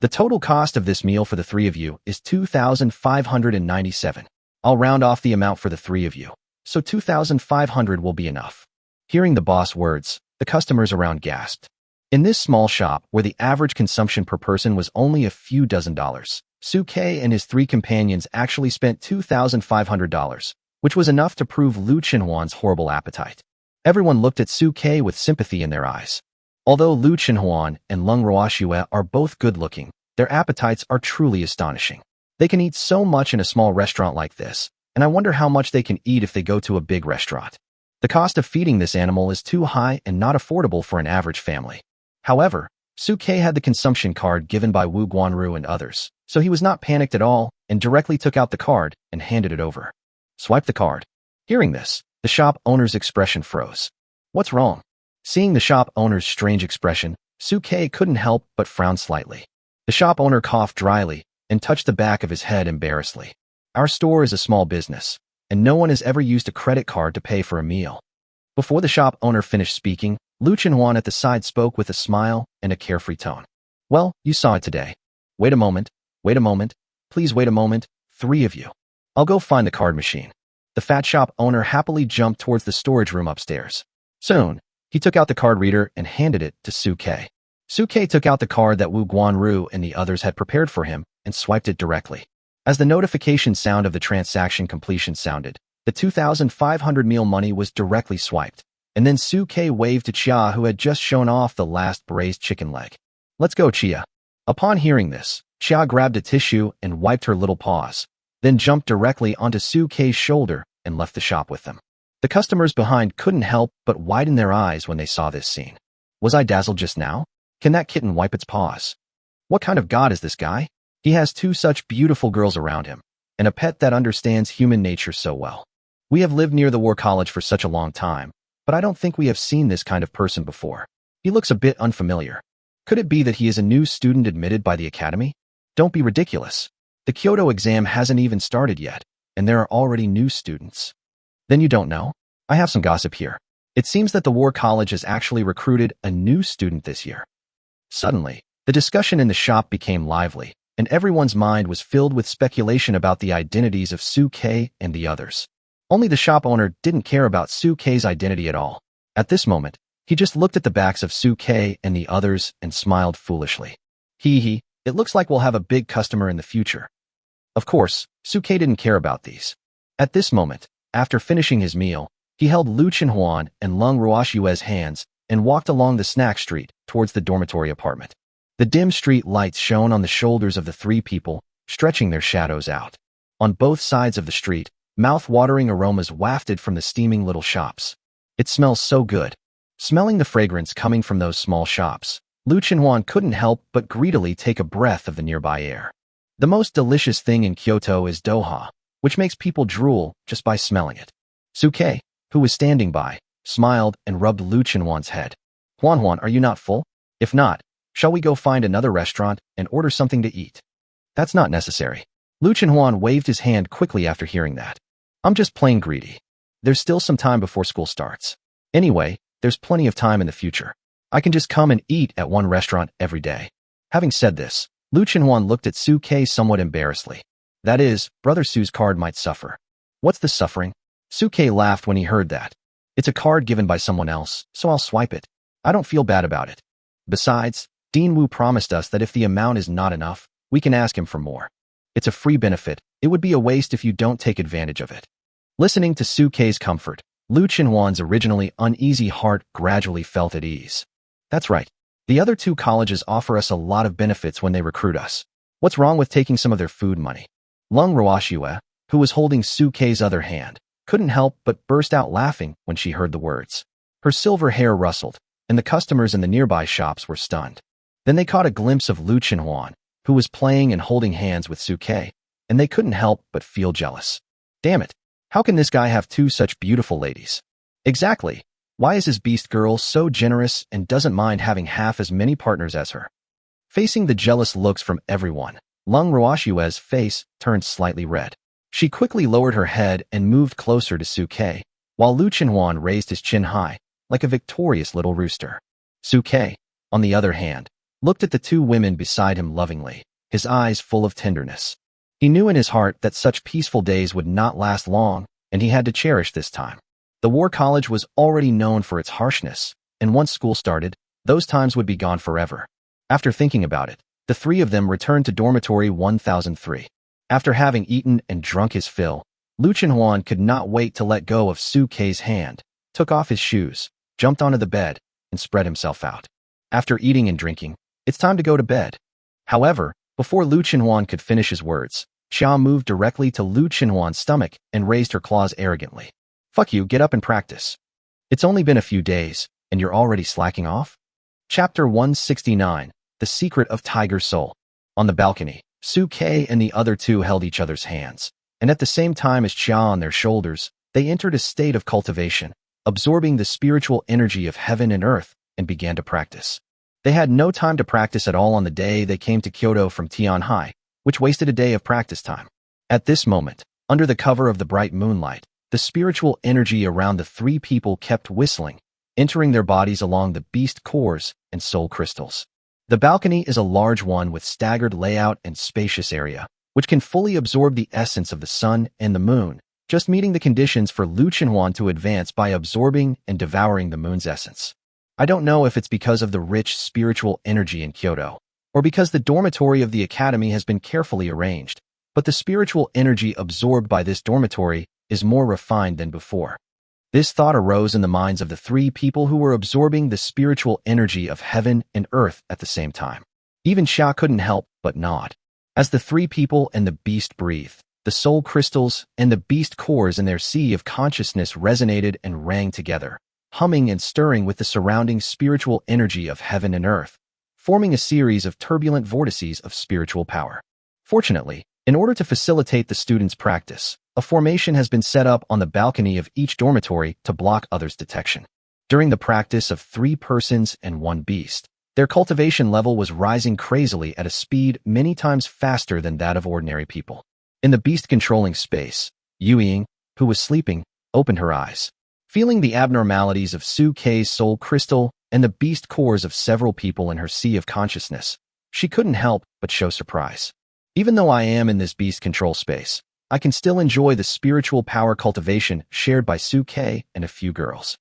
The total cost of this meal for the three of you is 2,597. I'll round off the amount for the three of you, so 2,500 will be enough. Hearing the boss words, the customers around gasped. In this small shop, where the average consumption per person was only a few dozen dollars, Suke and his three companions actually spent $2,500, which was enough to prove Lu Chenhuan's horrible appetite. Everyone looked at Suke with sympathy in their eyes. Although Lu Chenhuan and Lung Ruoxue are both good-looking, their appetites are truly astonishing. They can eat so much in a small restaurant like this, and I wonder how much they can eat if they go to a big restaurant. The cost of feeding this animal is too high and not affordable for an average family. However, Suke had the consumption card given by Wu Guanru and others, so he was not panicked at all and directly took out the card and handed it over. Swipe the card. Hearing this, the shop owner's expression froze. What's wrong? Seeing the shop owner's strange expression, Suke couldn't help but frown slightly. The shop owner coughed dryly and touched the back of his head embarrassedly. Our store is a small business, and no one has ever used a credit card to pay for a meal. Before the shop owner finished speaking, Lu Chenhuan at the side spoke with a smile and a carefree tone. Well, you saw it today. Wait a moment, please wait a moment, three of you. I'll go find the card machine. The fat shop owner happily jumped towards the storage room upstairs. Soon, he took out the card reader and handed it to Suke. Suke took out the card that Wu Guanru and the others had prepared for him and swiped it directly. As the notification sound of the transaction completion sounded, the 2,500 meal money was directly swiped, and then Suke waved to Chia, who had just shown off the last braised chicken leg. Let's go, Chia. Upon hearing this, Chia grabbed a tissue and wiped her little paws, then jumped directly onto Suke's shoulder and left the shop with them. The customers behind couldn't help but widen their eyes when they saw this scene. Was I dazzled just now? Can that kitten wipe its paws? What kind of god is this guy? He has two such beautiful girls around him, and a pet that understands human nature so well. We have lived near the War College for such a long time, but I don't think we have seen this kind of person before. He looks a bit unfamiliar. Could it be that he is a new student admitted by the academy? Don't be ridiculous. The Kyoto exam hasn't even started yet, and there are already new students. Then you don't know? I have some gossip here. It seems that the War College has actually recruited a new student this year. Suddenly, the discussion in the shop became lively, and everyone's mind was filled with speculation about the identities of Su-Kei and the others. Only the shop owner didn't care about Su-Kei's identity at all. At this moment, he just looked at the backs of Su-Kei and the others and smiled foolishly. Hee, it looks like we'll have a big customer in the future. Of course, Su-Kei didn't care about these. At this moment, after finishing his meal, he held Lu Chenhuan and Lung Ruoshue's hands and walked along the snack street towards the dormitory apartment. The dim street lights shone on the shoulders of the three people, stretching their shadows out. On both sides of the street, mouth-watering aromas wafted from the steaming little shops. It smells so good. Smelling the fragrance coming from those small shops, Lu Chenhuan couldn't help but greedily take a breath of the nearby air. The most delicious thing in Kyoto is doha, which makes people drool just by smelling it. Su-Kei, who was standing by, smiled and rubbed Lu Chenhuan's head. Huan, are you not full? If not, shall we go find another restaurant and order something to eat? That's not necessary. Lu Chenhuan waved his hand quickly after hearing that. I'm just plain greedy. There's still some time before school starts. Anyway, there's plenty of time in the future. I can just come and eat at one restaurant every day. Having said this, Lu Chenhuan looked at Su-Kei somewhat embarrassedly. That is, Brother Su's card might suffer. What's the suffering? Su-Kei laughed when he heard that. It's a card given by someone else, so I'll swipe it. I don't feel bad about it. Besides, Dean Wu promised us that if the amount is not enough, we can ask him for more. It's a free benefit. It would be a waste if you don't take advantage of it. Listening to Su-Kei's comfort, Lu Chenhuan's originally uneasy heart gradually felt at ease. That's right. The other two colleges offer us a lot of benefits when they recruit us. What's wrong with taking some of their food money? Lung Ruoshue, who was holding Su-Kei's other hand, couldn't help but burst out laughing when she heard the words. Her silver hair rustled, and the customers in the nearby shops were stunned. Then they caught a glimpse of Lu Chenhuan, who was playing and holding hands with Su-Kei, and they couldn't help but feel jealous. Damn it! How can this guy have two such beautiful ladies? Exactly. Why is his beast girl so generous and doesn't mind having half as many partners as her? Facing the jealous looks from everyone, Lung Ruoshue's face turned slightly red. She quickly lowered her head and moved closer to Su-Kei, while Lu Chenhuan raised his chin high, like a victorious little rooster. Su-Kei, on the other hand, looked at the two women beside him lovingly, his eyes full of tenderness. He knew in his heart that such peaceful days would not last long, and he had to cherish this time. The War College was already known for its harshness, and once school started, those times would be gone forever. After thinking about it, the three of them returned to dormitory 1003. After having eaten and drunk his fill, Lu Chenhuan could not wait to let go of Su-Kei's hand, took off his shoes, jumped onto the bed, and spread himself out. After eating and drinking, it's time to go to bed. However, before Lu Chenhuan could finish his words, Xia moved directly to Lu Chenhuan's stomach and raised her claws arrogantly. Fuck you, get up and practice. It's only been a few days, and you're already slacking off? Chapter 169, The Secret of Tiger Soul. On the balcony, Su-Kei and the other two held each other's hands, and at the same time as Xia on their shoulders, they entered a state of cultivation, absorbing the spiritual energy of heaven and earth, and began to practice. They had no time to practice at all on the day they came to Kyoto from Tianhai, which wasted a day of practice time. At this moment, under the cover of the bright moonlight, the spiritual energy around the three people kept whistling, entering their bodies along the beast cores and soul crystals. The balcony is a large one with staggered layout and spacious area, which can fully absorb the essence of the sun and the moon, just meeting the conditions for Lu Chenhuan to advance by absorbing and devouring the moon's essence. I don't know if it's because of the rich spiritual energy in Kyoto, or because the dormitory of the academy has been carefully arranged, but the spiritual energy absorbed by this dormitory is more refined than before. This thought arose in the minds of the three people who were absorbing the spiritual energy of heaven and earth at the same time. Even Xia couldn't help but nod. As the three people and the beast breathed, the soul crystals and the beast cores in their sea of consciousness resonated and rang together, humming and stirring with the surrounding spiritual energy of heaven and earth, forming a series of turbulent vortices of spiritual power. Fortunately, in order to facilitate the students' practice, A formation has been set up on the balcony of each dormitory to block others' detection. During the practice of 3 persons and 1 beast, their cultivation level was rising crazily at a speed many times faster than that of ordinary people. In the beast-controlling space, Ying, who was sleeping, opened her eyes. Feeling the abnormalities of Su Kei's soul crystal and the beast cores of several people in her sea of consciousness, she couldn't help but show surprise. Even though I am in this beast control space, I can still enjoy the spiritual power cultivation shared by Su Kei and a few girls.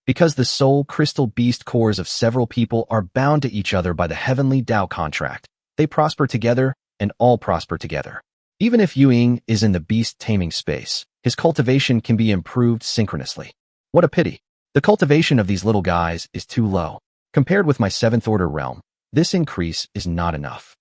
Because the soul crystal beast cores of several people are bound to each other by the heavenly Tao contract, they prosper together and all prosper together. Even if Ying is in the beast taming space, his cultivation can be improved synchronously. What a pity. The cultivation of these little guys is too low. Compared with my 7th order realm, this increase is not enough.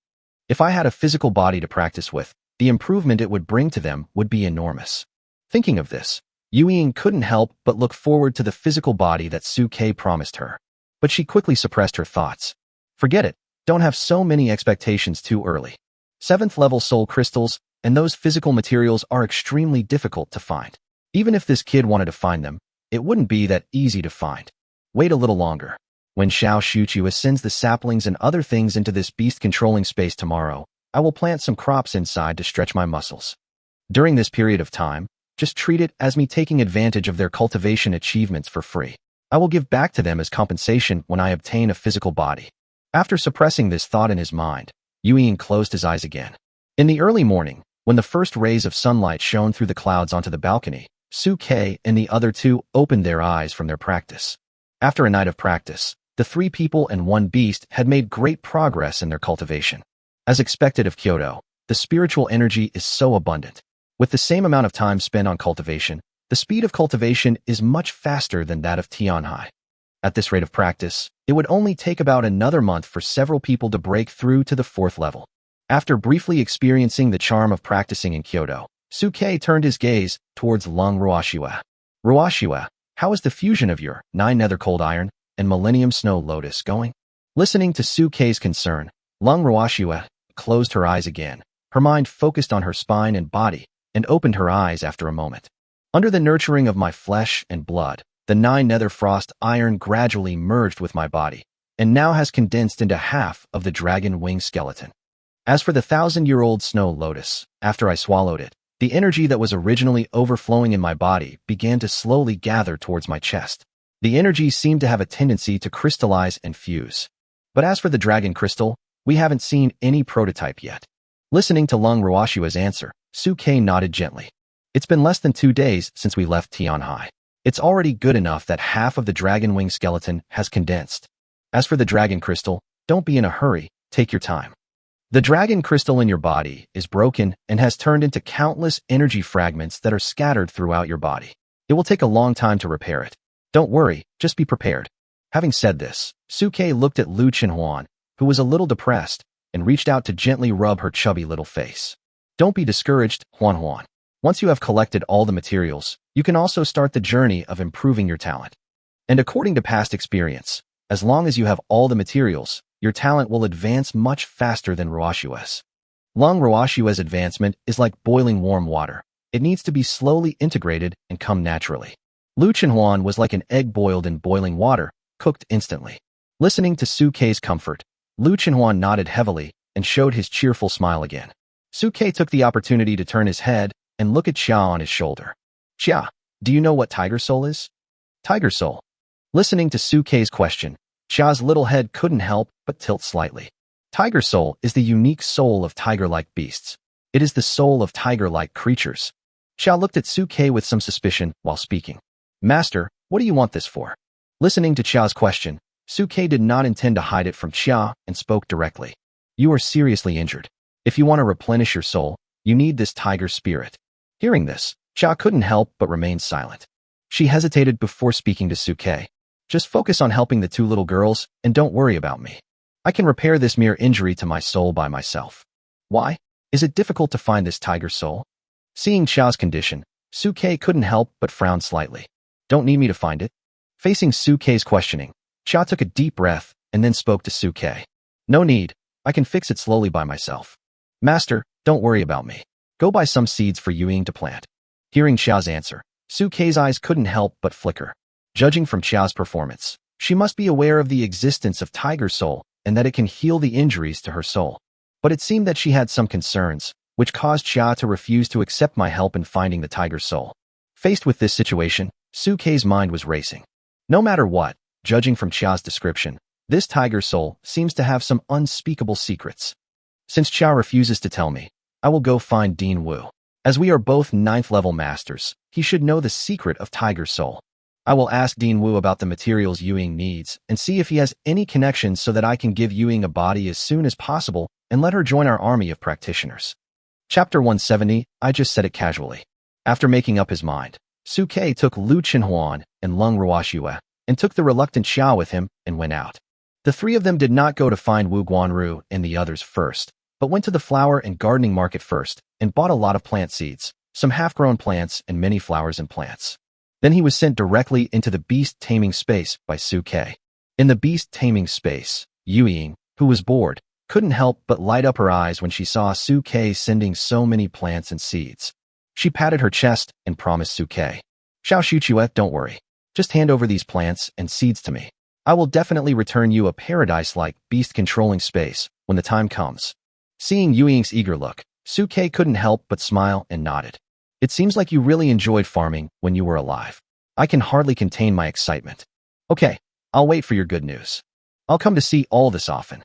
If I had a physical body to practice with, the improvement it would bring to them would be enormous. Thinking of this, Ying couldn't help but look forward to the physical body that Su Kei promised her. But she quickly suppressed her thoughts. Forget it, don't have so many expectations too early. 7th level soul crystals and those physical materials are extremely difficult to find. Even if this kid wanted to find them, it wouldn't be that easy to find. Wait a little longer. When Xiao Shuchu sends the saplings and other things into this beast-controlling space tomorrow, I will plant some crops inside to stretch my muscles. During this period of time, just treat it as me taking advantage of their cultivation achievements for free. I will give back to them as compensation when I obtain a physical body. After suppressing this thought in his mind, Ying closed his eyes again. In the early morning, when the first rays of sunlight shone through the clouds onto the balcony, Su Kei and the other 2 opened their eyes from their practice. After a night of practice, the 3 people and 1 beast had made great progress in their cultivation. As expected of Kyoto, the spiritual energy is so abundant. With the same amount of time spent on cultivation, the speed of cultivation is much faster than that of Tianhai. At this rate of practice, it would only take about another month for several people to break through to the 4th level. After briefly experiencing the charm of practicing in Kyoto, Su Kei turned his gaze towards Lung Ruoxue. Ruoxue, how is the fusion of your 9 nether cold iron and Millennium Snow Lotus going? Listening to Su Kei's concern, Lung Ruoxue closed her eyes again. Her mind focused on her spine and body, and opened her eyes after a moment. Under the nurturing of my flesh and blood, the 9 nether frost iron gradually merged with my body, and now has condensed into half of the dragon wing skeleton. As for the 1,000-year-old snow lotus, after I swallowed it, the energy that was originally overflowing in my body began to slowly gather towards my chest. The energy seemed to have a tendency to crystallize and fuse. But as for the dragon crystal, we haven't seen any prototype yet. Listening to Lung Ruoxue's answer, Su Kei nodded gently. It's been less than 2 days since we left Tianhai. It's already good enough that half of the dragon wing skeleton has condensed. As for the dragon crystal, don't be in a hurry, take your time. The dragon crystal in your body is broken and has turned into countless energy fragments that are scattered throughout your body. It will take a long time to repair it. Don't worry, just be prepared. Having said this, Su Kei looked at Lu Chenhuan, who was a little depressed, and reached out to gently rub her chubby little face. Don't be discouraged, Huan. Once you have collected all the materials, you can also start the journey of improving your talent. And according to past experience, as long as you have all the materials, your talent will advance much faster than Ruoxue's. Lung Ruoxue's advancement is like boiling warm water. It needs to be slowly integrated and come naturally. Lu Chenhuan was like an egg boiled in boiling water, cooked instantly. Listening to Su Kei's comfort, Lu Chenhuan nodded heavily and showed his cheerful smile again. Su Kei took the opportunity to turn his head and look at Xia on his shoulder. Xia, do you know what Tiger Soul is? Tiger Soul. Listening to Su Kei's question, Xia's little head couldn't help but tilt slightly. Tiger Soul is the unique soul of tiger-like beasts. It is the soul of tiger-like creatures. Xia looked at Su Kei with some suspicion while speaking. Master, what do you want this for? Listening to Xia's question, Su Kei did not intend to hide it from Xia and spoke directly. You are seriously injured. If you want to replenish your soul, you need this tiger spirit. Hearing this, Xia couldn't help but remain silent. She hesitated before speaking to Su Kei. Just focus on helping the 2 little girls and don't worry about me. I can repair this mere injury to my soul by myself. Why? Is it difficult to find this tiger soul? Seeing Xia's condition, Su Kei couldn't help but frown slightly. Don't need me to find it? Facing Su Kei's questioning, Xia took a deep breath and then spoke to Su Kei. No need, I can fix it slowly by myself. Master, don't worry about me. Go buy some seeds for Ying to plant. Hearing Xiao's answer, Suke's eyes couldn't help but flicker. Judging from Xiao's performance, she must be aware of the existence of Tiger Soul and that it can heal the injuries to her soul. But it seemed that she had some concerns, which caused Xia to refuse to accept my help in finding the Tiger Soul. Faced with this situation, Suke's mind was racing. No matter what, judging from Xiao's description, this Tiger Soul seems to have some unspeakable secrets. Since Xia refuses to tell me, I will go find Dean Wu. As we are both 9th level masters, he should know the secret of Tiger Soul. I will ask Dean Wu about the materials Yuying needs and see if he has any connections so that I can give Yuying a body as soon as possible and let her join our army of practitioners. Chapter 170, I just said it casually. After making up his mind, Suke took Lu Qinhuan and Lung Ruoxue and took the reluctant Xiao with him and went out. The three of them did not go to find Wu Guanru and the others first, but went to the flower and gardening market first and bought a lot of plant seeds, some half-grown plants and many flowers and plants. Then he was sent directly into the beast taming space by Suke. In the beast taming space, Yuying, who was bored, couldn't help but light up her eyes when she saw Suke sending so many plants and seeds. She patted her chest and promised Suke, "Xiao Shuchue, don't worry. Just hand over these plants and seeds to me. I will definitely return you a paradise-like beast-controlling space when the time comes." Seeing Yuying's eager look, Suke couldn't help but smile and nodded. "It seems like you really enjoyed farming when you were alive. I can hardly contain my excitement. Okay, I'll wait for your good news. I'll come to see all this often."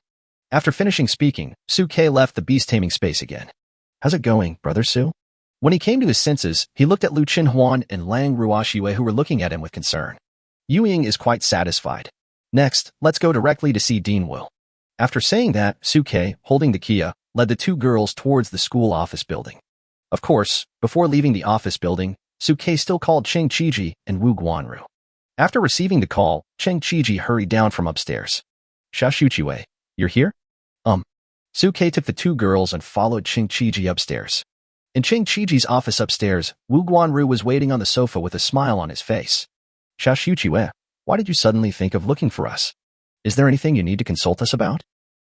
After finishing speaking, Suke left the beast-taming space again. "How's it going, Brother Su?" When he came to his senses, he looked at Lu Qinhuan and Lang Ruoxue who were looking at him with concern. Yuying is quite satisfied. Next, let's go directly to see Dean Wu. After saying that, Suke, holding the Kia, led the two girls towards the school office building. Of course, before leaving the office building, Suke still called Cheng Qiji and Wu Guanru. After receiving the call, Cheng Qiji hurried down from upstairs. "Xiao Shuchue, you're here?" Suke took the two girls and followed Cheng Qiji upstairs. In Cheng Qiji's office upstairs, Wu Guanru was waiting on the sofa with a smile on his face. "Xiao Shuchue, why did you suddenly think of looking for us? Is there anything you need to consult us about?"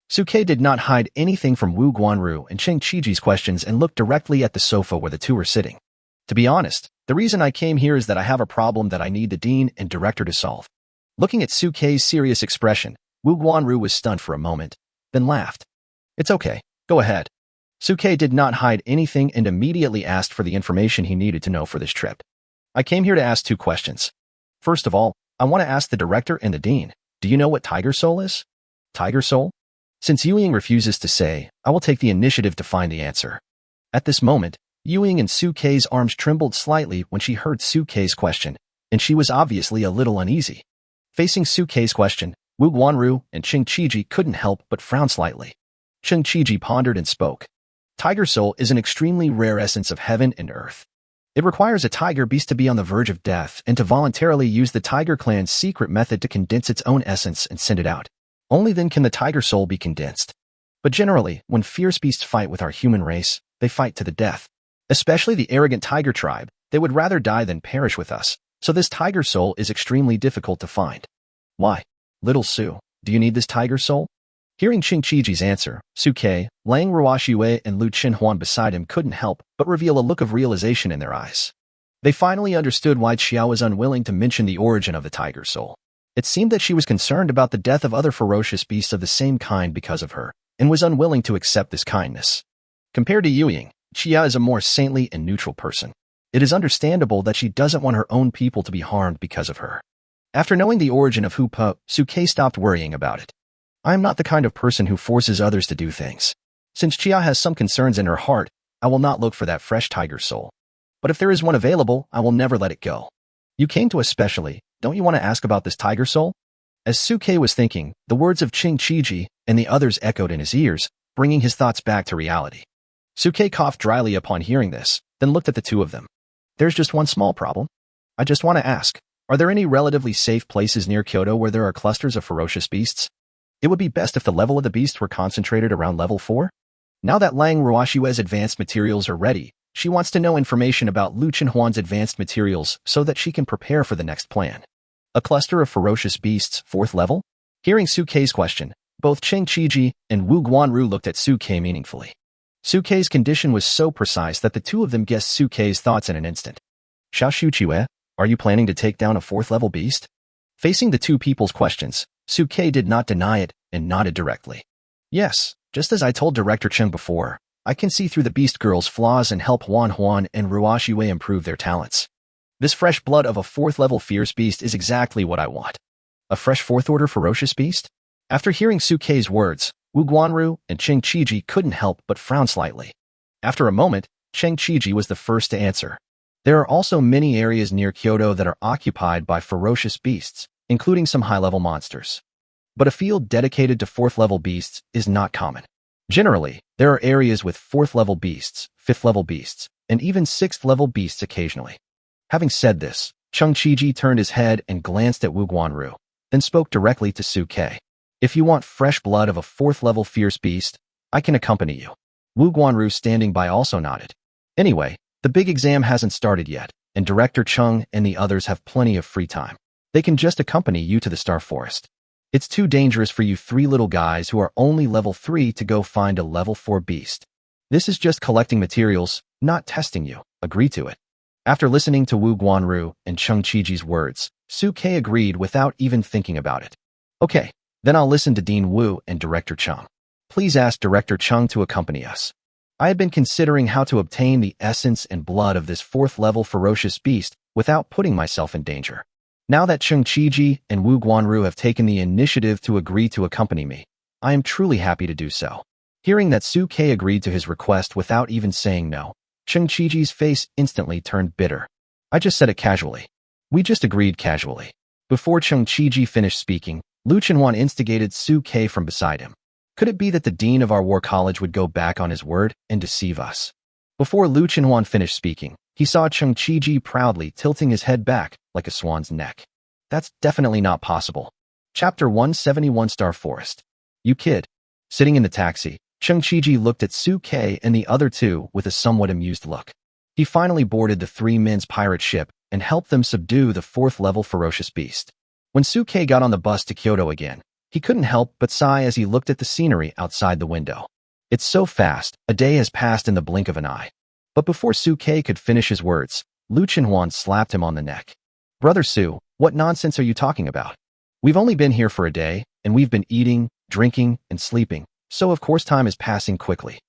Suke did not hide anything from Wu Guanru and Cheng Qiji's questions and looked directly at the sofa where the two were sitting. "To be honest, the reason I came here is that I have a problem that I need the dean and director to solve." Looking at Suke's serious expression, Wu Guanru was stunned for a moment, then laughed. "It's okay, go ahead." Suke did not hide anything and immediately asked for the information he needed to know for this trip. "I came here to ask two questions. First of all, I want to ask the director and the dean, do you know what Tiger Soul is?" "Tiger Soul?" Since Yuying refuses to say, I will take the initiative to find the answer. At this moment, Yuying and Suke's arms trembled slightly when she heard Suke's question, and she was obviously a little uneasy. Facing Suke's question, Wu Guanru and Cheng Qiji couldn't help but frown slightly. Cheng Qiji pondered and spoke. "Tiger Soul is an extremely rare essence of heaven and earth. It requires a tiger beast to be on the verge of death and to voluntarily use the Tiger Clan's secret method to condense its own essence and send it out. Only then can the Tiger Soul be condensed. But generally, when fierce beasts fight with our human race, they fight to the death. Especially the arrogant tiger tribe, they would rather die than perish with us, so this Tiger Soul is extremely difficult to find." "Why, little Su, do you need this Tiger Soul?" Hearing Cheng Qiji's answer, Suke, Lang Ruoxue and Lu Qinhuan beside him couldn't help but reveal a look of realization in their eyes. They finally understood why Xiao was unwilling to mention the origin of the Tiger Soul. It seemed that she was concerned about the death of other ferocious beasts of the same kind because of her, and was unwilling to accept this kindness. Compared to Yuying, Xia is a more saintly and neutral person. It is understandable that she doesn't want her own people to be harmed because of her. After knowing the origin of Hupa, Suke stopped worrying about it. "I am not the kind of person who forces others to do things. Since Xia has some concerns in her heart, I will not look for that fresh Tiger Soul. But if there is one available, I will never let it go. You came to us specially, don't you want to ask about this Tiger Soul?" As Suke was thinking, the words of Cheng Qiji and the others echoed in his ears, bringing his thoughts back to reality. Suke coughed dryly upon hearing this, then looked at the two of them. "There's just one small problem. I just want to ask, are there any relatively safe places near Kyoto where there are clusters of ferocious beasts? It would be best if the level of the beast were concentrated around level 4. Now that Lang Ruoxue's advanced materials are ready, she wants to know information about Lu Qinhuan's advanced materials so that she can prepare for the next plan. A cluster of ferocious beasts, 4th level?" Hearing Suke's question, both Cheng Qiji and Wu Guanru looked at Suke meaningfully. Suke's condition was so precise that the two of them guessed Suke's thoughts in an instant. Xiao Shuqiue, are you planning to take down a 4th-level beast? Facing the two people's questions, Suke did not deny it and nodded directly. Yes, just as I told Director Cheng before, I can see through the beast girl's flaws and help Huan and Ruoxue improve their talents. This fresh blood of a 4th-level fierce beast is exactly what I want. A fresh 4th-order ferocious beast? After hearing Suke's words, Wu Guanru and Cheng Qiji couldn't help but frown slightly. After a moment, Cheng Qiji was the first to answer. There are also many areas near Kyoto that are occupied by ferocious beasts, including some high-level monsters. But a field dedicated to 4th-level beasts is not common. Generally, there are areas with 4th-level beasts, 5th-level beasts, and even 6th-level beasts occasionally. Having said this, Cheng Qiji turned his head and glanced at Wu Guanru, then spoke directly to Suke. If you want fresh blood of a 4th-level fierce beast, I can accompany you. Wu Guanru standing by also nodded. Anyway, the big exam hasn't started yet, and Director Cheng and the others have plenty of free time. They can just accompany you to the Star Forest. It's too dangerous for you 3 little guys who are only level 3 to go find a level 4 beast. This is just collecting materials, not testing you. Agree to it. After listening to Wu Guanru and Cheng Qiji's words, Suke agreed without even thinking about it. Okay, then I'll listen to Dean Wu and Director Cheng. Please ask Director Cheng to accompany us. I had been considering how to obtain the essence and blood of this 4th-level ferocious beast without putting myself in danger. Now that Cheng Qiji and Wu Guanru have taken the initiative to agree to accompany me, I am truly happy to do so. Hearing that Suke agreed to his request without even saying no, Cheng Qiji's face instantly turned bitter. I just said it casually. We just agreed casually. Before Cheng Qiji finished speaking, Lu Chenhuan instigated Suke from beside him. Could it be that the dean of our war college would go back on his word and deceive us? Before Lu Chenhuan finished speaking, he saw Cheng Qiji proudly tilting his head back like a swan's neck. That's definitely not possible. Chapter 171 Star Forest. You kid. Sitting in the taxi, Cheng Qiji looked at Suke and the other two with a somewhat amused look. He finally boarded the 3 men's pirate ship and helped them subdue the 4th-level ferocious beast. When Suke got on the bus to Kyoto again, he couldn't help but sigh as he looked at the scenery outside the window. It's so fast, a day has passed in the blink of an eye. But before Suke could finish his words, Lu Chenhuan slapped him on the neck. Brother Su, what nonsense are you talking about? We've only been here for a day, and we've been eating, drinking, and sleeping, so of course time is passing quickly.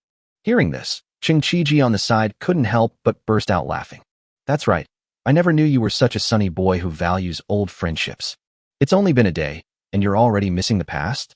Hearing this, Cheng Qiji on the side couldn't help but burst out laughing. That's right. I never knew you were such a sunny boy who values old friendships. It's only been a day, and you're already missing the past?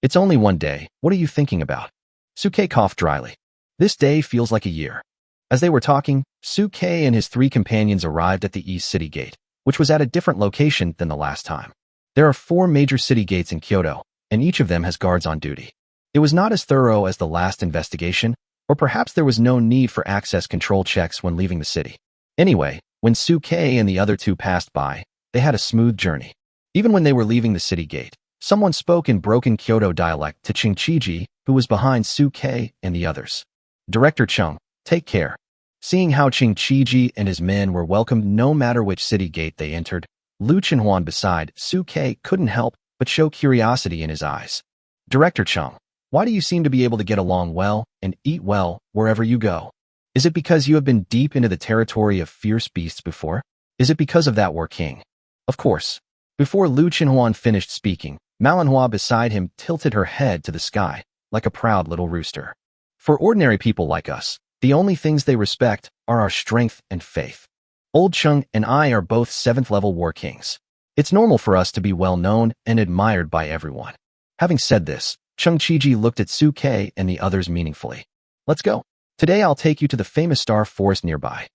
It's only one day, what are you thinking about? Suke coughed dryly. This day feels like a year. As they were talking, Suke and his 3 companions arrived at the East City Gate, which was at a different location than the last time. There are 4 major city gates in Kyoto, and each of them has guards on duty. It was not as thorough as the last investigation, or perhaps there was no need for access control checks when leaving the city. Anyway, when Suke and the other 2 passed by, they had a smooth journey. Even when they were leaving the city gate, someone spoke in broken Kyoto dialect to Cheng Qiji, who was behind Suke and the others. Director Cheng, take care. Seeing how Cheng Qiji and his men were welcomed no matter which city gate they entered, Lu Chenhuan beside Suke couldn't help but show curiosity in his eyes. Director Cheng, why do you seem to be able to get along well and eat well wherever you go? Is it because you have been deep into the territory of fierce beasts before? Is it because of that war king? Of course. Before Lu Chenhuan finished speaking, manhwa beside him tilted her head to the sky, like a proud little rooster. For ordinary people like us, the only things they respect are our strength and faith. Old Cheng and I are both 7th-level war kings. It's normal for us to be well-known and admired by everyone. Having said this, Cheng Qiji looked at Suke and the others meaningfully. Let's go. Today I'll take you to the famous Star Forest nearby.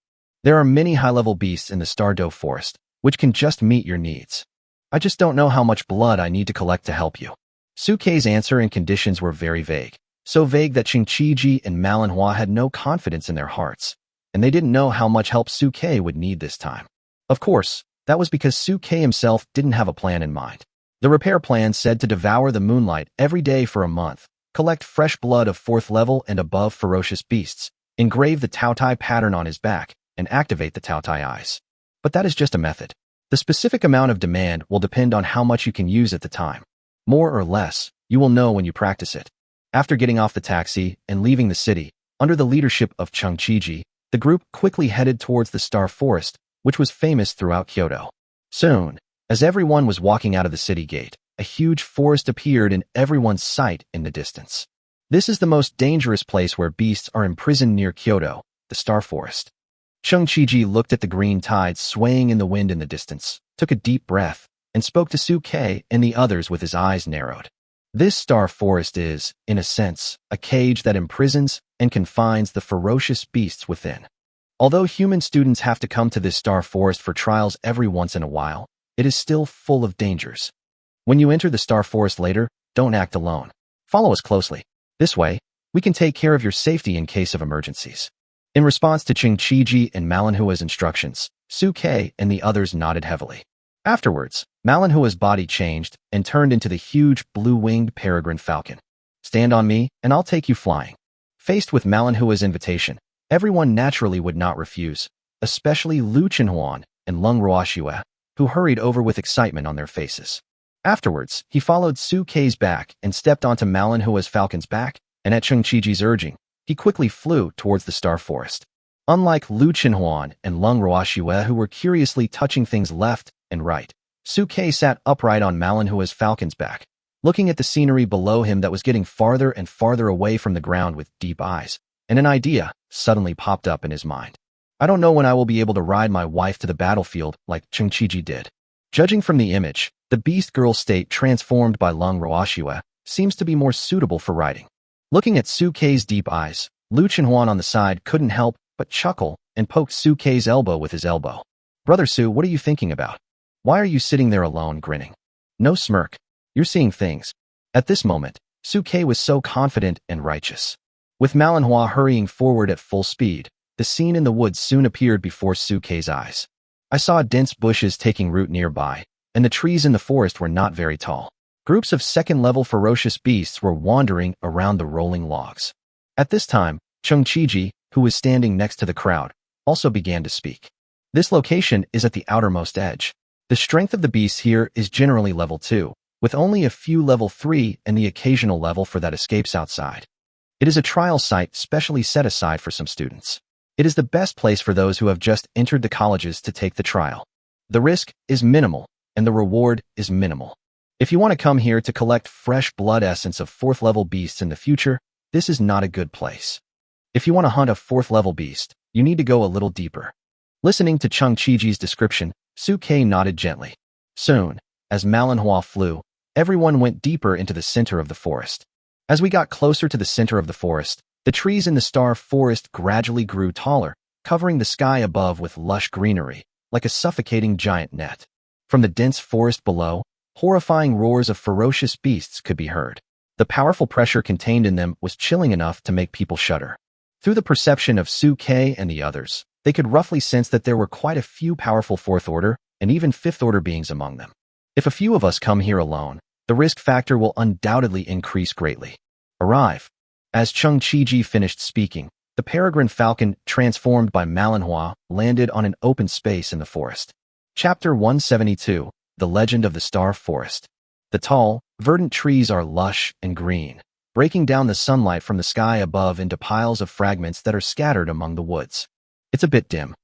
There are many high-level beasts in the Stardow Forest, which can just meet your needs. I just don't know how much blood I need to collect to help you. Suke's answer and conditions were very vague, so vague that Cheng Qiji and manhwa had no confidence in their hearts, and they didn't know how much help Suke would need this time. Of course, that was because Suke himself didn't have a plan in mind. The repair plan said to devour the moonlight every day for a month, collect fresh blood of 4th level and above ferocious beasts, engrave the Taotai pattern on his back, and activate the Taotai eyes. But that is just a method. The specific amount of demand will depend on how much you can use at the time. More or less, you will know when you practice it. After getting off the taxi and leaving the city, under the leadership of Cheng Qiji, the group quickly headed towards the Star Forest, which was famous throughout Kyoto. Soon, as everyone was walking out of the city gate, a huge forest appeared in everyone's sight in the distance. This is the most dangerous place where beasts are imprisoned near Kyoto, the Star Forest. Chung Chi-ji looked at the green tides swaying in the wind in the distance, took a deep breath, and spoke to Su-kei and the others with his eyes narrowed. This Star Forest is, in a sense, a cage that imprisons and confines the ferocious beasts within. Although human students have to come to this Star Forest for trials every once in a while, it is still full of dangers. When you enter the Star Forest later, don't act alone. Follow us closely. This way, we can take care of your safety in case of emergencies. In response to Chung Chi-ji and Manhwa's instructions, Su-kei and the others nodded heavily. Afterwards, Manhwa's body changed and turned into the huge blue-winged peregrine falcon. Stand on me, and I'll take you flying. Faced with Manhwa's invitation, everyone naturally would not refuse, especially Lu Chenhuan and Lung Ruoxue, who hurried over with excitement on their faces. Afterwards, he followed Su-kei's back and stepped onto Manhwa's falcon's back, and at Chung Chi-ji's urging, he quickly flew towards the Star Forest. Unlike Lu Chenhuan and Lung Ruoxue, who were curiously touching things left and right, Su-kei sat upright on Manhwa's falcon's back, looking at the scenery below him that was getting farther and farther away from the ground with deep eyes, and an idea suddenly popped up in his mind. I don't know when I will be able to ride my wife to the battlefield like Chung Chi-ji did. Judging from the image, the beast girl state transformed by Lung Ruoxue seems to be more suitable for riding. Looking at Su-kei's deep eyes, Lu Chenhuan on the side couldn't help but chuckle and poked Su-kei's elbow with his elbow. Brother Su, what are you thinking about? Why are you sitting there alone grinning? No smirk. You're seeing things. At this moment, Su-kei was so confident and righteous. With Manhwa hurrying forward at full speed, the scene in the woods soon appeared before Su-kei's eyes. I saw dense bushes taking root nearby, and the trees in the forest were not very tall. Groups of second-level ferocious beasts were wandering around the rolling logs. At this time, Chung Chi-ji, who was standing next to the crowd, also began to speak. This location is at the outermost edge. The strength of the beasts here is generally level 2, with only a few level 3 and the occasional level for that escapes outside. It is a trial site specially set aside for some students. It is the best place for those who have just entered the colleges to take the trial. The risk is minimal, and the reward is minimal. If you want to come here to collect fresh blood essence of 4th level beasts in the future, this is not a good place. If you want to hunt a 4th level beast, you need to go a little deeper. Listening to Chung Chi-ji's description, Su-kei nodded gently. Soon, as Manhwa flew, everyone went deeper into the center of the forest. As we got closer to the center of the forest, the trees in the Star Forest gradually grew taller, covering the sky above with lush greenery, like a suffocating giant net. From the dense forest below, horrifying roars of ferocious beasts could be heard. The powerful pressure contained in them was chilling enough to make people shudder. Through the perception of Su-kei and the others, they could roughly sense that there were quite a few powerful 4th order and even 5th order beings among them. If a few of us come here alone, the risk factor will undoubtedly increase greatly. Arrive. As Chung Chi-ji finished speaking, the peregrine falcon, transformed by Manhwa, landed on an open space in the forest. Chapter 172, The Legend of the Star Forest. The tall, verdant trees are lush and green, breaking down the sunlight from the sky above into piles of fragments that are scattered among the woods. It's a bit dim.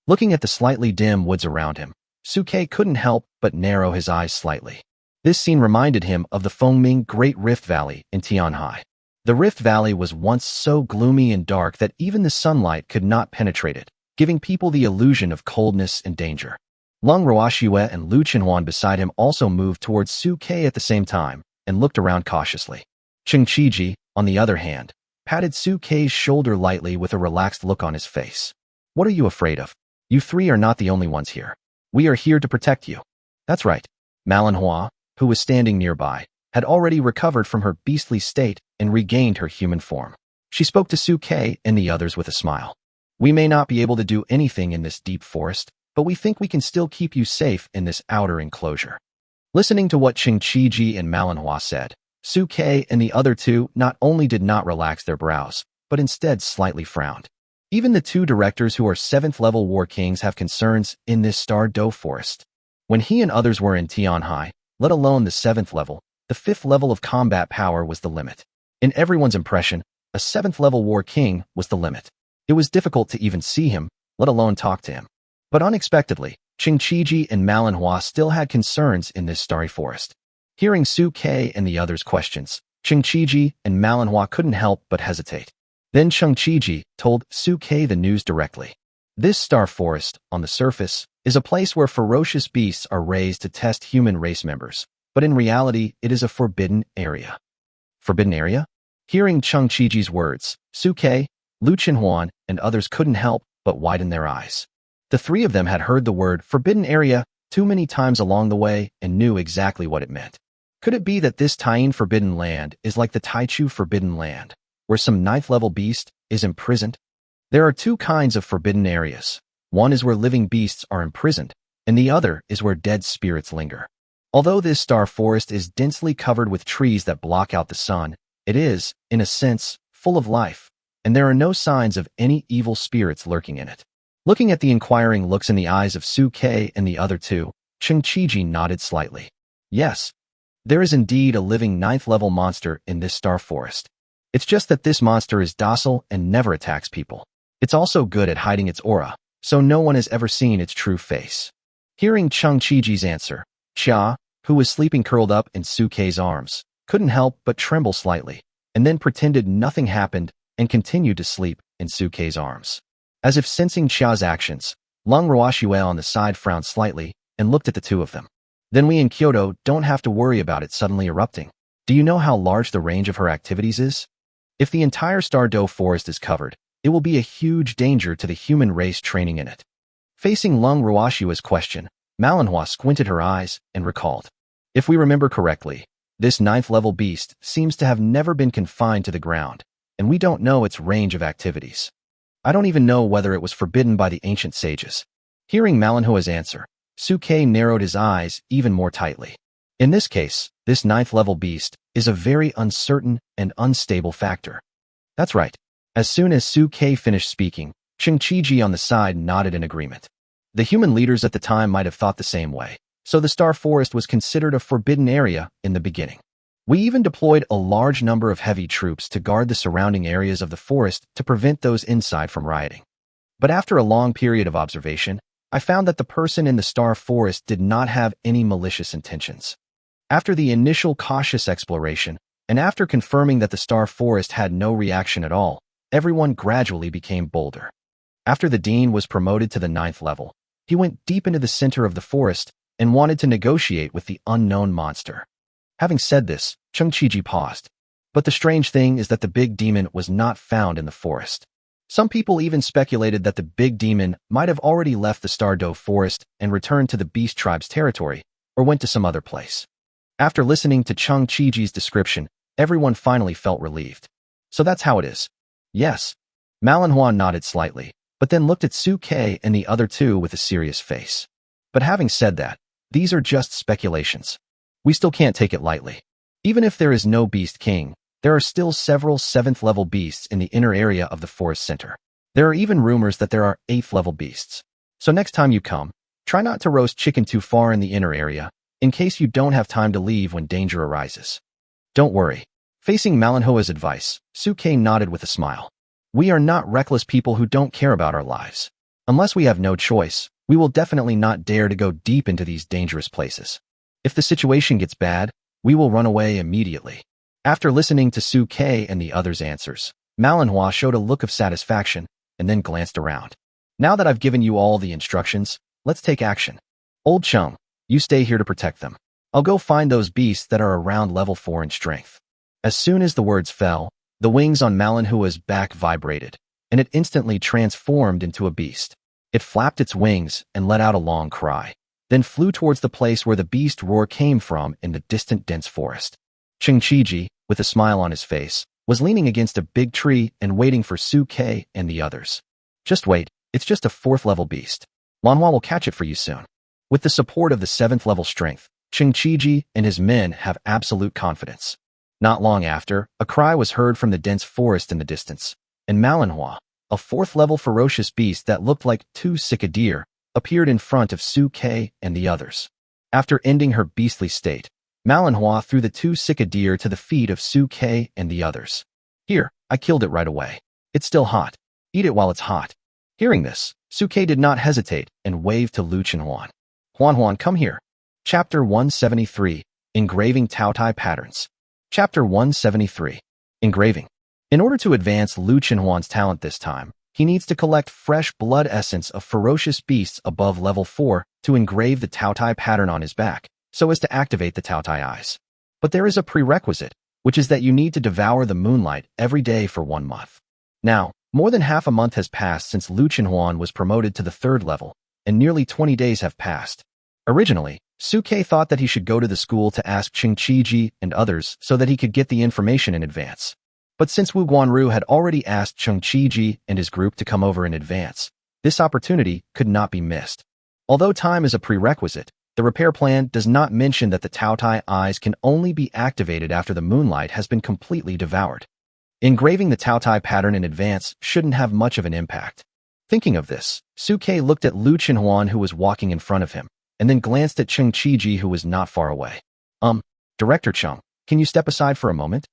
Looking at the slightly dim woods around him, Su-kei couldn't help but narrow his eyes slightly. This scene reminded him of the Fengming Great Rift Valley in Tianhai. The Rift Valley was once so gloomy and dark that even the sunlight could not penetrate it, giving people the illusion of coldness and danger. Lung Ruoxue and Lu Chenhuan beside him also moved towards Su-kei at the same time and looked around cautiously. Chung Chi-ji, on the other hand, patted Su-kei's shoulder lightly with a relaxed look on his face. What are you afraid of? You 3 are not the only ones here. We are here to protect you. That's right. Manhwa, who was standing nearby, had already recovered from her beastly state and regained her human form. She spoke to Su-kei and the others with a smile. We may not be able to do anything in this deep forest, but we think we can still keep you safe in this outer enclosure. Listening to what Chung Chi-ji and Manhwa said, Su-kei and the other 2 not only did not relax their brows, but instead slightly frowned. Even the 2 directors who are 7th level war kings have concerns in this Star Do forest. When he and others were in Tianhai, let alone the 7th level, the 5th level of combat power was the limit. In everyone's impression, a 7th level war king was the limit. It was difficult to even see him, let alone talk to him. But unexpectedly, Qingqiji and Manhwa still had concerns in this starry forest. Hearing Su Ke and the others' questions, Qingqiji and Manhwa couldn't help but hesitate. Then Qingqiji told Su Ke the news directly. This star forest, on the surface, is a place where ferocious beasts are raised to test human race members, but in reality, it is a forbidden area. Forbidden area? Hearing Qingqiji's words, Su Ke, Lu Qinhuan, and others couldn't help but widen their eyes. The three of them had heard the word forbidden area too many times along the way and knew exactly what it meant. Could it be that this Taiyin forbidden land is like the Taichu forbidden land, where some ninth-level beast is imprisoned? There are two kinds of forbidden areas. One is where living beasts are imprisoned, and the other is where dead spirits linger. Although this star forest is densely covered with trees that block out the sun, it is, in a sense, full of life, and there are no signs of any evil spirits lurking in it. Looking at the inquiring looks in the eyes of Su Ke and the other two, Qingqiji nodded slightly. Yes, there is indeed a living ninth-level monster in this star forest. It's just that this monster is docile and never attacks people. It's also good at hiding its aura, so no one has ever seen its true face. Hearing Qingqiji's answer, Xia, who was sleeping curled up in Su Ke's arms, couldn't help but tremble slightly, and then pretended nothing happened and continued to sleep in Su Ke's arms. As if sensing Xia's actions, Lung Ruoxue on the side frowned slightly and looked at the two of them. Then we in Kyoto don't have to worry about it suddenly erupting. Do you know how large the range of her activities is? If the entire Stardow forest is covered, it will be a huge danger to the human race training in it. Facing Lung Ruoxue's question, Manhwa squinted her eyes and recalled. If we remember correctly, this ninth-level beast seems to have never been confined to the ground, and we don't know its range of activities. I don't even know whether it was forbidden by the ancient sages. Hearing Manhwa's answer, Su Ke narrowed his eyes even more tightly. In this case, this ninth-level beast is a very uncertain and unstable factor. That's right. As soon as Su Ke finished speaking, Qingqiji on the side nodded in agreement. The human leaders at the time might have thought the same way, so the star forest was considered a forbidden area in the beginning. We even deployed a large number of heavy troops to guard the surrounding areas of the forest to prevent those inside from rioting. But after a long period of observation, I found that the person in the star forest did not have any malicious intentions. After the initial cautious exploration, and after confirming that the star forest had no reaction at all, everyone gradually became bolder. After the dean was promoted to the 9th level, he went deep into the center of the forest and wanted to negotiate with the unknown monster. Having said this, Qingqiji paused. But the strange thing is that the big demon was not found in the forest. Some people even speculated that the big demon might have already left the Stardow forest and returned to the beast tribe's territory, or went to some other place. After listening to Qingqiji's description, everyone finally felt relieved. So that's how it is. Yes. Manhwa nodded slightly, but then looked at Su Ke and the other two with a serious face. But having said that, these are just speculations. We still can't take it lightly. Even if there is no Beast King, there are still several 7th-level beasts in the inner area of the forest center. There are even rumors that there are 8th-level beasts. So next time you come, try not to roast chicken too far in the inner area, in case you don't have time to leave when danger arises. Don't worry. Facing Manhwa's advice, Su Ke nodded with a smile. We are not reckless people who don't care about our lives. Unless we have no choice, we will definitely not dare to go deep into these dangerous places. If the situation gets bad, we will run away immediately. After listening to Su Ke and the others' answers, Manhwa showed a look of satisfaction and then glanced around. Now that I've given you all the instructions, let's take action. Old Chung, you stay here to protect them. I'll go find those beasts that are around level 4 in strength. As soon as the words fell, the wings on Manhwa's back vibrated, and it instantly transformed into a beast. It flapped its wings and let out a long cry, then flew towards the place where the beast roar came from in the distant dense forest. Qingqiji, with a smile on his face, was leaning against a big tree and waiting for Su Ke and the others. Just wait, it's just a 4th-level beast. Manhwa will catch it for you soon. With the support of the 7th-level strength, Qingqiji and his men have absolute confidence. Not long after, a cry was heard from the dense forest in the distance, and Manhwa, a 4th-level ferocious beast that looked like 2 sick deer, appeared in front of Su Ke and the others. After ending her beastly state, Manhwa threw the 2 sick deer to the feet of Su Ke and the others. Here, I killed it right away. It's still hot. Eat it while it's hot. Hearing this, Suke did not hesitate and waved to Lu Chenhuan. Huan, come here. Chapter 173, Engraving Taotai Patterns. Chapter 173, Engraving. In order to advance Lu Chenhuan's talent this time, he needs to collect fresh blood essence of ferocious beasts above level 4 to engrave the Taotai pattern on his back, so as to activate the Taotai eyes. But there is a prerequisite, which is that you need to devour the moonlight every day for 1 month. Now, more than half a month has passed since Lu Chenhuan was promoted to the 3rd level, and nearly 20 days have passed. Originally, Suke thought that he should go to the school to ask Cheng Qiji and others so that he could get the information in advance. But since Wu Guanru had already asked Cheng Qiji and his group to come over in advance, this opportunity could not be missed. Although time is a prerequisite, the repair plan does not mention that the Taotai eyes can only be activated after the moonlight has been completely devoured. Engraving the Taotai pattern in advance shouldn't have much of an impact. Thinking of this, Suke looked at Lu Chenhuan who was walking in front of him, and then glanced at Cheng Qiji who was not far away. Director Cheng, can you step aside for a moment?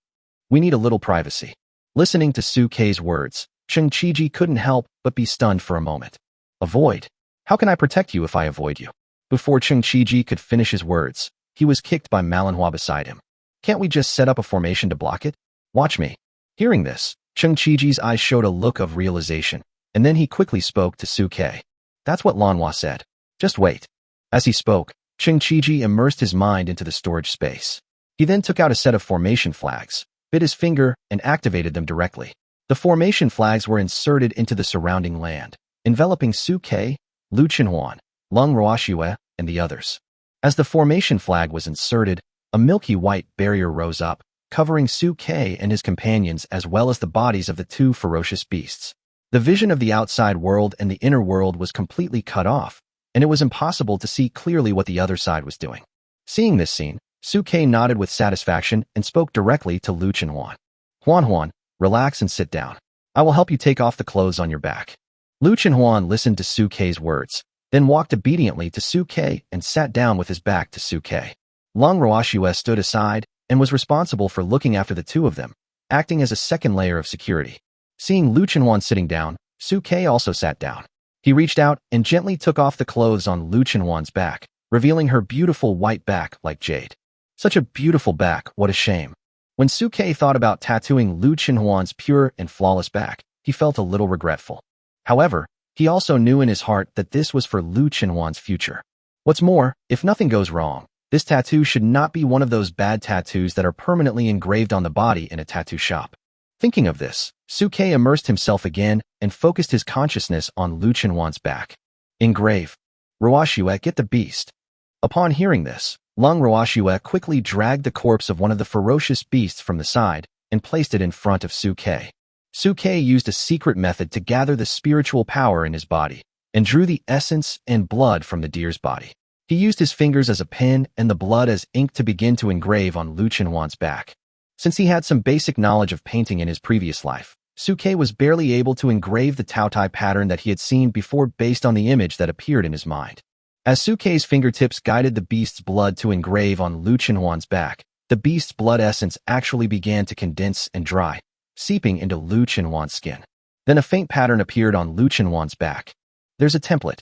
We need a little privacy. Listening to Suke's words, Cheng Qiji couldn't help but be stunned for a moment. Avoid? How can I protect you if I avoid you? Before Cheng Qiji could finish his words, he was kicked by manhwa beside him. Can't we just set up a formation to block it? Watch me. Hearing this, Cheng Qiji's eyes showed a look of realization, and then he quickly spoke to Suke. That's what manhwa said. Just wait. As he spoke, Cheng Qiji immersed his mind into the storage space. He then took out a set of formation flags, bit his finger, and activated them directly. The formation flags were inserted into the surrounding land, enveloping Suke, Lu Chenhuan, Lung Ruoxue, and the others. As the formation flag was inserted, a milky white barrier rose up, covering Suke and his companions as well as the bodies of the 2 ferocious beasts. The vision of the outside world and the inner world was completely cut off, and it was impossible to see clearly what the other side was doing. Seeing this scene, Suke nodded with satisfaction and spoke directly to Lu Chenhuan. Huan, relax and sit down. I will help you take off the clothes on your back. Lu Chenhuan listened to Suke's words, then walked obediently to Suke and sat down with his back to Suke. Lung Ruoxue stood aside and was responsible for looking after the 2 of them, acting as a second layer of security. Seeing Lu Chenhuan sitting down, Suke also sat down. He reached out and gently took off the clothes on Lu Chenhuan's back, revealing her beautiful white back like jade. Such a beautiful back, what a shame. When Suke thought about tattooing Lu Chenhuan's pure and flawless back, he felt a little regretful. However, he also knew in his heart that this was for Lu Chenhuan's future. What's more, if nothing goes wrong, this tattoo should not be one of those bad tattoos that are permanently engraved on the body in a tattoo shop. Thinking of this, Suke immersed himself again and focused his consciousness on Lu Chenhuan's back. Engrave. Ruoxue, get the beast. Upon hearing this, Lung Ruoxue quickly dragged the corpse of one of the ferocious beasts from the side and placed it in front of Suke. Suke used a secret method to gather the spiritual power in his body and drew the essence and blood from the deer's body. He used his fingers as a pen and the blood as ink to begin to engrave on Lu Chenhuan's back. Since he had some basic knowledge of painting in his previous life, Suke was barely able to engrave the Taotai pattern that he had seen before based on the image that appeared in his mind. As Suke's fingertips guided the beast's blood to engrave on Lu Chenhuan's back, the beast's blood essence actually began to condense and dry, seeping into Lu Chenhuan's skin. Then a faint pattern appeared on Lu Chenhuan's back. There's a template.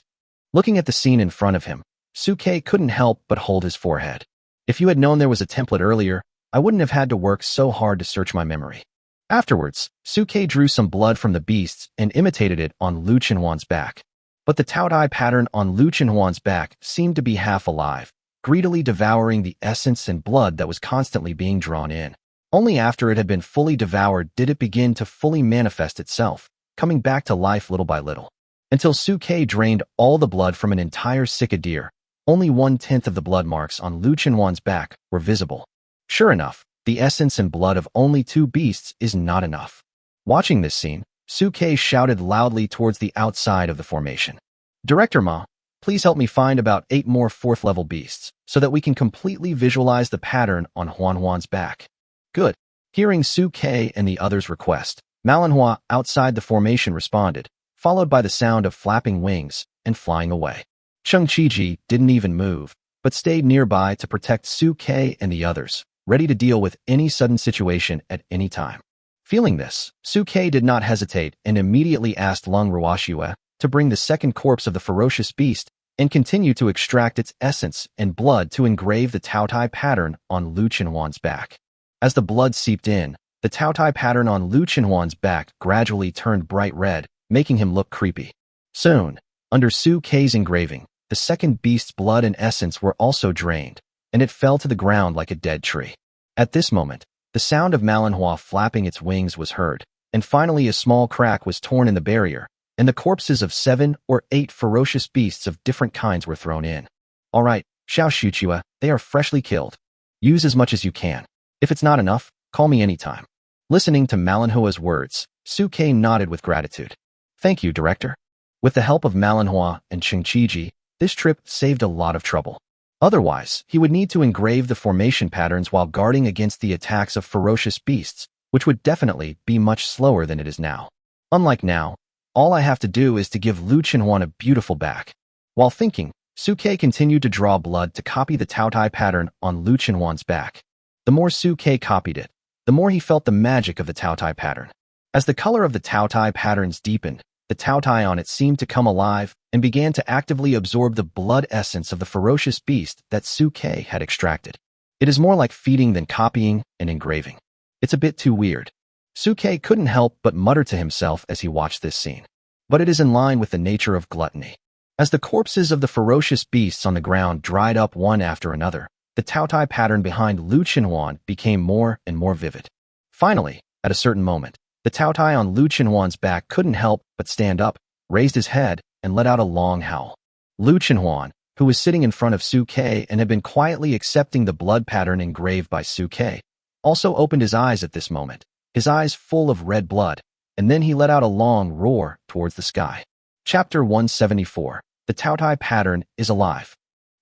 Looking at the scene in front of him, Suke couldn't help but hold his forehead. If you had known there was a template earlier, I wouldn't have had to work so hard to search my memory. Afterwards, Suke drew some blood from the beasts and imitated it on Lu Chenhuan's back. But the Taotai pattern on Lu Chenhuan's back seemed to be half alive, greedily devouring the essence and blood that was constantly being drawn in. Only after it had been fully devoured did it begin to fully manifest itself, coming back to life little by little. Until Suke drained all the blood from an entire Sika deer, only 1/10 of the blood marks on Lu Chenhuan's back were visible. Sure enough, the essence and blood of only 2 beasts is not enough. Watching this scene, Suke shouted loudly towards the outside of the formation. Director Ma, please help me find about 8 more 4th-level beasts, so that we can completely visualize the pattern on Huan's back. Good. Hearing Suke and the others' request, manhwa outside the formation responded, followed by the sound of flapping wings and flying away. Cheng Qiji didn't even move, but stayed nearby to protect Suke and the others, ready to deal with any sudden situation at any time. Feeling this, Suke did not hesitate and immediately asked Lung Ruoxue, to bring the second corpse of the ferocious beast and continue to extract its essence and blood to engrave the Taotai pattern on Lu Chenhuan's back. As the blood seeped in, the Taotai pattern on Lu Chenhuan's back gradually turned bright red, making him look creepy. Soon, under Su Kei's engraving, the second beast's blood and essence were also drained, and it fell to the ground like a dead tree. At this moment, the sound of manhwa flapping its wings was heard, and finally a small crack was torn in the barrier, and the corpses of 7 or 8 ferocious beasts of different kinds were thrown in. All right, Xiao Shuchua, they are freshly killed. Use as much as you can. If it's not enough, call me anytime. Listening to Manhua's words, Su Kei nodded with gratitude. Thank you, Director. With the help of Manhwa and Chengqiji, this trip saved a lot of trouble. Otherwise, he would need to engrave the formation patterns while guarding against the attacks of ferocious beasts, which would definitely be much slower than it is now. Unlike now, all I have to do is to give Lu Chenhuan a beautiful back. While thinking, Su Kei continued to draw blood to copy the Taotai pattern on Lu Chenhuan's back. The more Su Kei copied it, the more he felt the magic of the Taotai pattern. As the color of the Taotai patterns deepened, the Taotai on it seemed to come alive and began to actively absorb the blood essence of the ferocious beast that Su Kei had extracted. It is more like feeding than copying and engraving. It's a bit too weird. Su Kei couldn't help but mutter to himself as he watched this scene. But it is in line with the nature of gluttony. As the corpses of the ferocious beasts on the ground dried up one after another, the Taotai pattern behind Lu Chenhuan became more and more vivid. Finally, at a certain moment, the Taotai on Lu Chenhuan's back couldn't help but stand up, raised his head, and let out a long howl. Lu Chenhuan, who was sitting in front of Su Kei and had been quietly accepting the blood pattern engraved by Su Kei, also opened his eyes at this moment, his eyes full of red blood, and then he let out a long roar towards the sky. Chapter 174. The Taotai pattern is alive.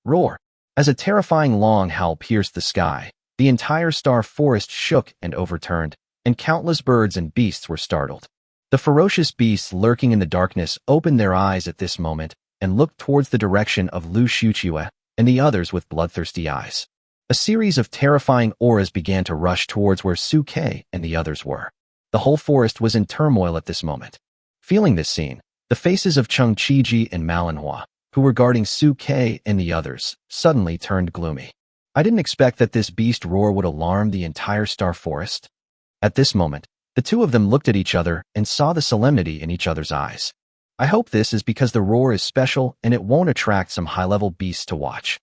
Roar. As a terrifying long howl pierced the sky, the entire star forest shook and overturned, and countless birds and beasts were startled. The ferocious beasts lurking in the darkness opened their eyes at this moment and looked towards the direction of Lu Shuchua and the others with bloodthirsty eyes. A series of terrifying auras began to rush towards where Su Kei and the others were. The whole forest was in turmoil at this moment. Feeling this scene, the faces of Chengqiji and Manhwa, who were guarding Su Kei and the others, suddenly turned gloomy. I didn't expect that this beast roar would alarm the entire star forest. At this moment, the two of them looked at each other and saw the solemnity in each other's eyes. I hope this is because the roar is special and it won't attract some high-level beasts to watch.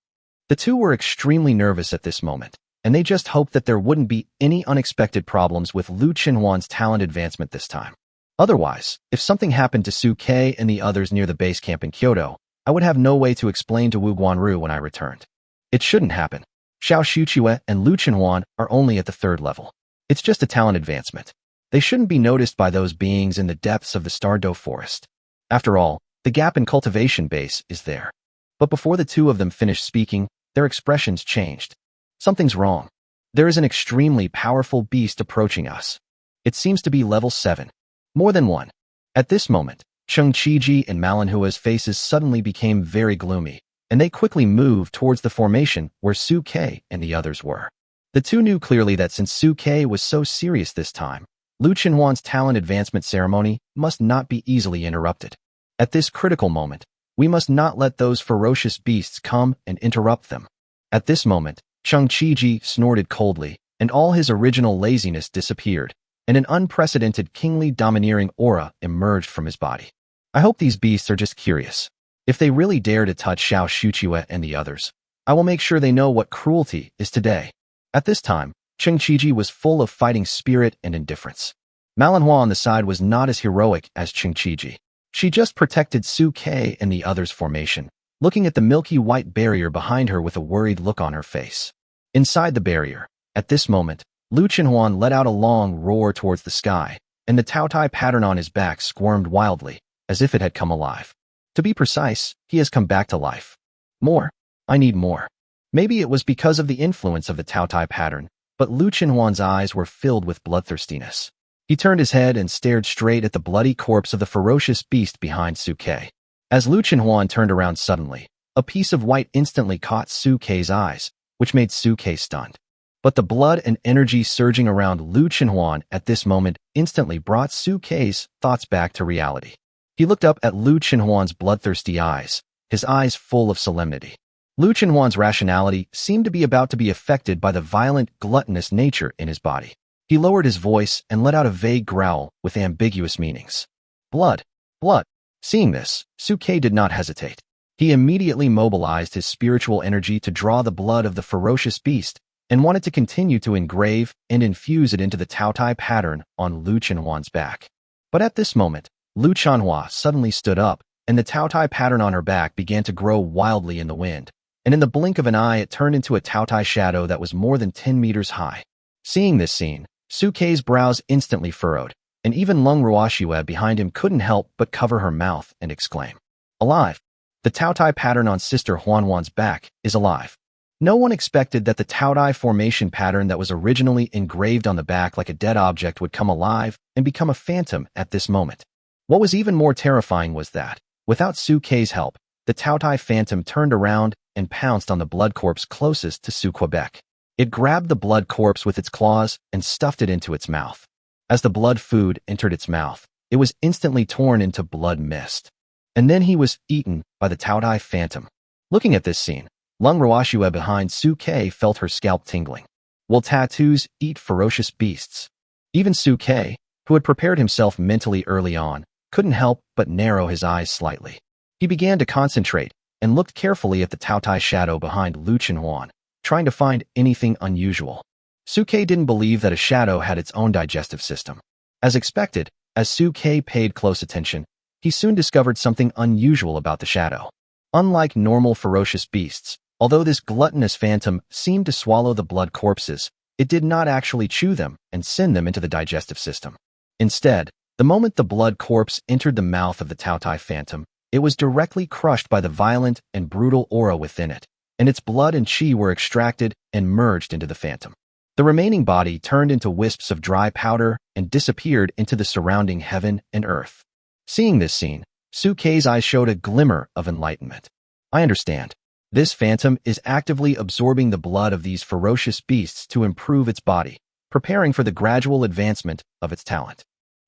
The two were extremely nervous at this moment, and they just hoped that there wouldn't be any unexpected problems with Lu Chenhuan's talent advancement this time. Otherwise, if something happened to Su Kei and the others near the base camp in Kyoto, I would have no way to explain to Wu Guanru when I returned. It shouldn't happen. Xiao Shuchua and Lu Chenhuan are only at the 3rd level. It's just a talent advancement. They shouldn't be noticed by those beings in the depths of the Stardo forest. After all, the gap in cultivation base is there. But before the two of them finished speaking, their expressions changed. Something's wrong. There is an extremely powerful beast approaching us. It seems to be level 7. More than one. At this moment, Chengqiji and Manhua's faces suddenly became very gloomy, and they quickly moved towards the formation where Su Kei and the others were. The two knew clearly that since Su Kei was so serious this time, Lu Chenhuan's talent advancement ceremony must not be easily interrupted. At this critical moment, we must not let those ferocious beasts come and interrupt them. At this moment, Chengqiji snorted coldly, and all his original laziness disappeared, and an unprecedented kingly domineering aura emerged from his body. I hope these beasts are just curious. If they really dare to touch Xiao Shuchua and the others, I will make sure they know what cruelty is today. At this time, Chengqiji was full of fighting spirit and indifference. Manhwa on the side was not as heroic as Chengqiji. She just protected Su Kei and the others' formation, looking at the milky white barrier behind her with a worried look on her face. Inside the barrier, at this moment, Lu Chenhuan let out a long roar towards the sky, and the Taotai pattern on his back squirmed wildly, as if it had come alive. To be precise, he has come back to life. More. I need more. Maybe it was because of the influence of the Taotai pattern, but Lu Chenhuan's eyes were filled with bloodthirstiness. He turned his head and stared straight at the bloody corpse of the ferocious beast behind Su Kei. As Lu Chenhuan turned around suddenly, a piece of white instantly caught Su Kei's eyes, which made Su Kei stunned. But the blood and energy surging around Lu Chenhuan at this moment instantly brought Su Kei's thoughts back to reality. He looked up at Lu Chenhuan's bloodthirsty eyes, his eyes full of solemnity. Lu Chenhuan's rationality seemed to be about to be affected by the violent, gluttonous nature in his body. He lowered his voice and let out a vague growl with ambiguous meanings. Blood. Blood. Seeing this, Suke did not hesitate. He immediately mobilized his spiritual energy to draw the blood of the ferocious beast and wanted to continue to engrave and infuse it into the Taotai pattern on Lu Chenhuan's back. But at this moment, Lu Chenhua suddenly stood up, and the Taotai pattern on her back began to grow wildly in the wind, and in the blink of an eye it turned into a Taotai shadow that was more than 10 meters high. Seeing this scene, Suke's brows instantly furrowed, and even Lung Ruoxiue behind him couldn't help but cover her mouth and exclaim, "Alive! The Taotai pattern on Sister Huanhuan's back is alive." No one expected that the Taotai formation pattern that was originally engraved on the back like a dead object would come alive and become a phantom at this moment. What was even more terrifying was that, without Suke's help, the Taotai phantom turned around and pounced on the blood corpse closest to Su Quebec. It grabbed the blood corpse with its claws and stuffed it into its mouth. As the blood food entered its mouth, it was instantly torn into blood mist. And then he was eaten by the Taotai phantom. Looking at this scene, Lung Ruoxiue behind Suke felt her scalp tingling. Will tattoos eat ferocious beasts? Even Suke, who had prepared himself mentally early on, couldn't help but narrow his eyes slightly. He began to concentrate and looked carefully at the Taotai shadow behind Lu Chenhuan, trying to find anything unusual. Suke didn't believe that a shadow had its own digestive system. As expected, as Suke paid close attention, he soon discovered something unusual about the shadow. Unlike normal ferocious beasts, although this gluttonous phantom seemed to swallow the blood corpses, it did not actually chew them and send them into the digestive system. Instead, the moment the blood corpse entered the mouth of the Taotai phantom, it was directly crushed by the violent and brutal aura within it, and its blood and chi were extracted and merged into the phantom. The remaining body turned into wisps of dry powder and disappeared into the surrounding heaven and earth. Seeing this scene, Suke's eyes showed a glimmer of enlightenment. I understand. This phantom is actively absorbing the blood of these ferocious beasts to improve its body, preparing for the gradual advancement of its talent.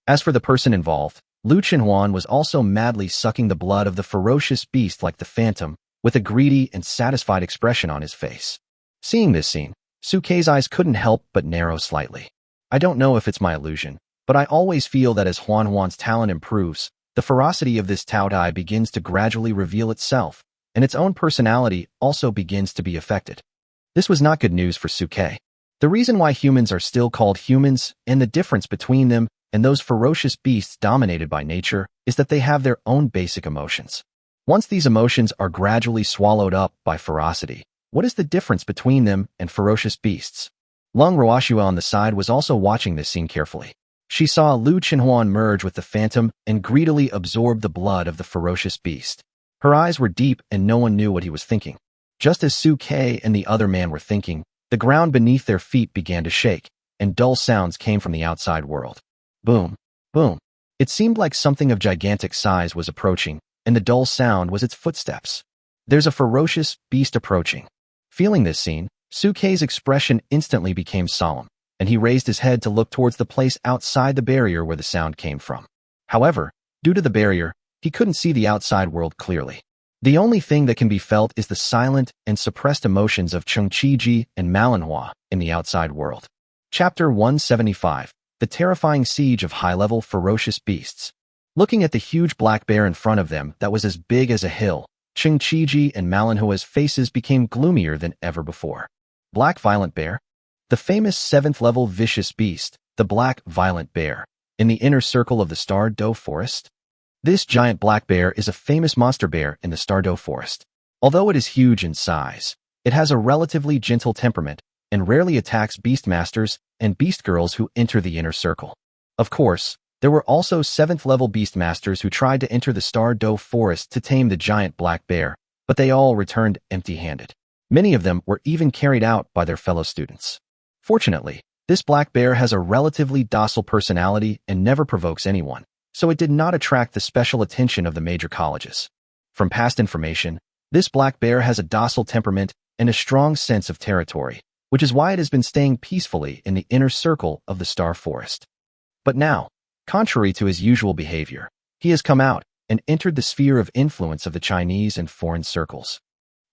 As for the person involved, Lu Chenhuan was also madly sucking the blood of the ferocious beast like the phantom, with a greedy and satisfied expression on his face. Seeing this scene, Suke's eyes couldn't help but narrow slightly. I don't know if it's my illusion, but I always feel that as Huanhuan's talent improves, the ferocity of this Taotai begins to gradually reveal itself, and its own personality also begins to be affected. This was not good news for Suke. The reason why humans are still called humans, and the difference between them and those ferocious beasts dominated by nature, is that they have their own basic emotions. Once these emotions are gradually swallowed up by ferocity, what is the difference between them and ferocious beasts? Lung Ruoxiue on the side was also watching this scene carefully. She saw Lu Chenhuan merge with the phantom and greedily absorb the blood of the ferocious beast. Her eyes were deep and no one knew what he was thinking. Just as Suke and the other man were thinking, the ground beneath their feet began to shake, and dull sounds came from the outside world. Boom, boom. It seemed like something of gigantic size was approaching, and the dull sound was its footsteps. There's a ferocious beast approaching. Feeling this scene, Suke's expression instantly became solemn, and he raised his head to look towards the place outside the barrier where the sound came from. However, due to the barrier, he couldn't see the outside world clearly. The only thing that can be felt is the silent and suppressed emotions of Chengqiji and manhwa in the outside world. Chapter 175. The terrifying siege of high-level ferocious beasts. Looking at the huge black bear in front of them that was as big as a hill, Chengqiji and Malonhua's faces became gloomier than ever before. Black Violent Bear? The famous 7th-level vicious beast, the Black Violent Bear, in the inner circle of the Star-Do Forest? This giant black bear is a famous monster bear in the Star-Do Forest. Although it is huge in size, it has a relatively gentle temperament and rarely attacks beastmasters and beast girls who enter the inner circle. Of course, there were also 7th-level beastmasters who tried to enter the Star-Do Forest to tame the giant black bear, but they all returned empty-handed. Many of them were even carried out by their fellow students. Fortunately, this black bear has a relatively docile personality and never provokes anyone, so it did not attract the special attention of the major colleges. From past information, this black bear has a docile temperament and a strong sense of territory, which is why it has been staying peacefully in the inner circle of the Star Forest. But now, contrary to his usual behavior, he has come out and entered the sphere of influence of the Chinese and foreign circles.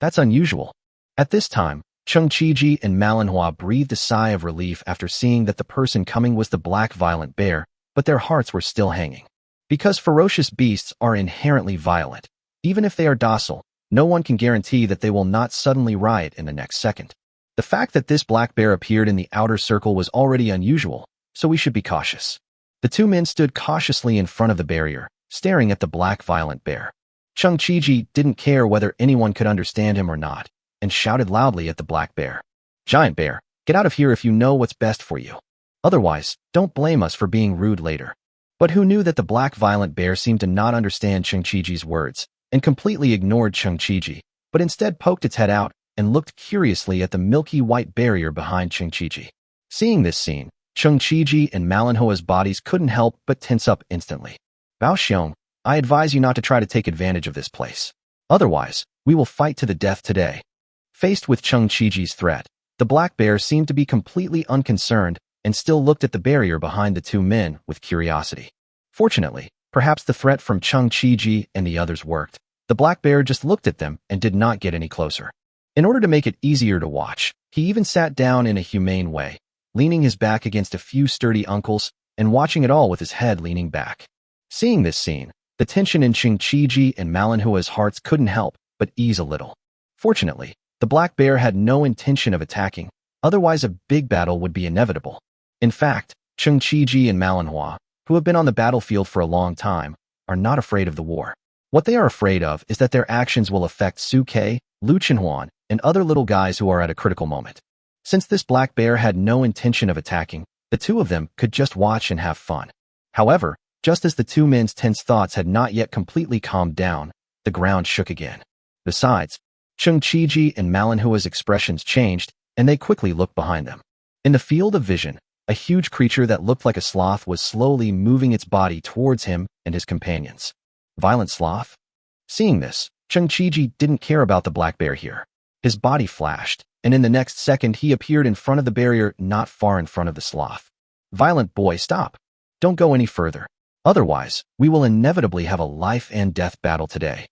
That's unusual. At this time, Cheng Qiji and Manhwa breathed a sigh of relief after seeing that the person coming was the black violent bear, but their hearts were still hanging. Because ferocious beasts are inherently violent, even if they are docile, no one can guarantee that they will not suddenly riot in the next second. The fact that this black bear appeared in the outer circle was already unusual, so we should be cautious. The two men stood cautiously in front of the barrier, staring at the black violent bear. Cheng Qiji didn't care whether anyone could understand him or not, and shouted loudly at the black bear. "Giant bear, get out of here if you know what's best for you. Otherwise, don't blame us for being rude later." But who knew that the black violent bear seemed to not understand Cheng Qiji's words, and completely ignored Cheng Qiji, but instead poked its head out and looked curiously at the milky white barrier behind Cheng Qiji. Seeing this scene, Cheng Qiji and Manhwa's bodies couldn't help but tense up instantly. "Bao Xiong, I advise you not to try to take advantage of this place. Otherwise, we will fight to the death today." Faced with Cheng Qiji's threat, the black bear seemed to be completely unconcerned and still looked at the barrier behind the two men with curiosity. Fortunately, perhaps the threat from Cheng Qiji and the others worked. The black bear just looked at them and did not get any closer. In order to make it easier to watch, he even sat down in a humane way, leaning his back against a few sturdy uncles and watching it all with his head leaning back. Seeing this scene, the tension in Cheng Qiji and Manhwa's hearts couldn't help but ease a little. Fortunately, the black bear had no intention of attacking, otherwise a big battle would be inevitable. In fact, Cheng Qiji and Manhwa, who have been on the battlefield for a long time, are not afraid of the war. What they are afraid of is that their actions will affect Su Ke, Lu Chenhuan, and other little guys who are at a critical moment. Since this black bear had no intention of attacking, the two of them could just watch and have fun. However, just as the two men's tense thoughts had not yet completely calmed down, the ground shook again. Besides, Cheng Qiji and Manhwa's expressions changed, and they quickly looked behind them. In the field of vision, a huge creature that looked like a sloth was slowly moving its body towards him and his companions. Violent sloth? Seeing this, Cheng Qiji didn't care about the black bear here. His body flashed, and in the next second he appeared in front of the barrier not far in front of the sloth. "Violent boy, stop. Don't go any further. Otherwise, we will inevitably have a life and death battle today."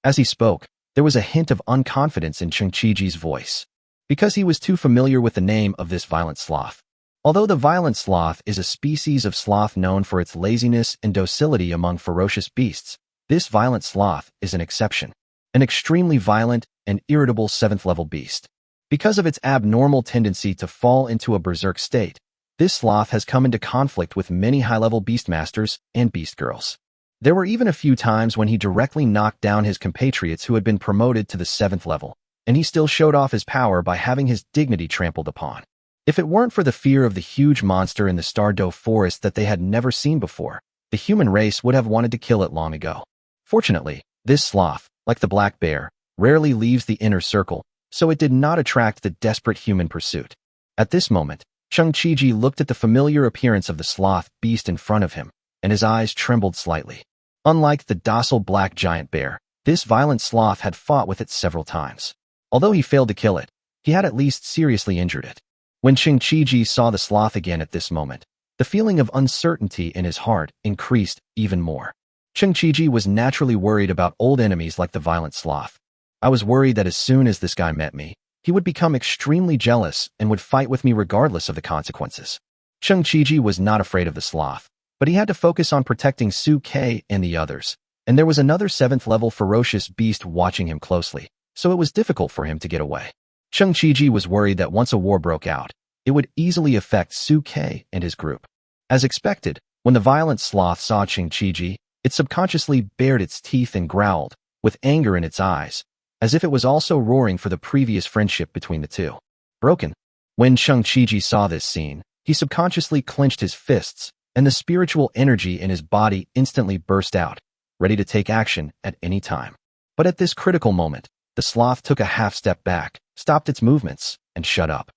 As he spoke, there was a hint of unconfidence in Cheng Qiji's voice, because he was too familiar with the name of this violent sloth. Although the violent sloth is a species of sloth known for its laziness and docility among ferocious beasts, this violent sloth is an exception, an extremely violent and irritable 7th-level beast. Because of its abnormal tendency to fall into a berserk state, this sloth has come into conflict with many high-level beastmasters and beast girls. There were even a few times when he directly knocked down his compatriots who had been promoted to the 7th level, and he still showed off his power by having his dignity trampled upon. If it weren't for the fear of the huge monster in the Stardoe forest that they had never seen before, the human race would have wanted to kill it long ago. Fortunately, this sloth, like the black bear, rarely leaves the inner circle, so it did not attract the desperate human pursuit. At this moment, Cheng Qiji looked at the familiar appearance of the sloth beast in front of him, and his eyes trembled slightly. Unlike the docile black giant bear, this violent sloth had fought with it several times. Although he failed to kill it, he had at least seriously injured it. When Cheng Qiji saw the sloth again at this moment, the feeling of uncertainty in his heart increased even more. Cheng Qiji was naturally worried about old enemies like the violent sloth. "I was worried that as soon as this guy met me, he would become extremely jealous and would fight with me regardless of the consequences." Cheng Qiji was not afraid of the sloth, but he had to focus on protecting Su Ke and the others, and there was another 7th-level ferocious beast watching him closely, so it was difficult for him to get away. Cheng Qiji was worried that once a war broke out, it would easily affect Su Ke and his group. As expected, when the violent sloth saw Cheng Qiji, it subconsciously bared its teeth and growled, with anger in its eyes, as if it was also roaring for the previous friendship between the two. Broken. When Cheng Qiji saw this scene, he subconsciously clenched his fists, and the spiritual energy in his body instantly burst out, ready to take action at any time. But at this critical moment, the sloth took a half-step back, stopped its movements, and shut up.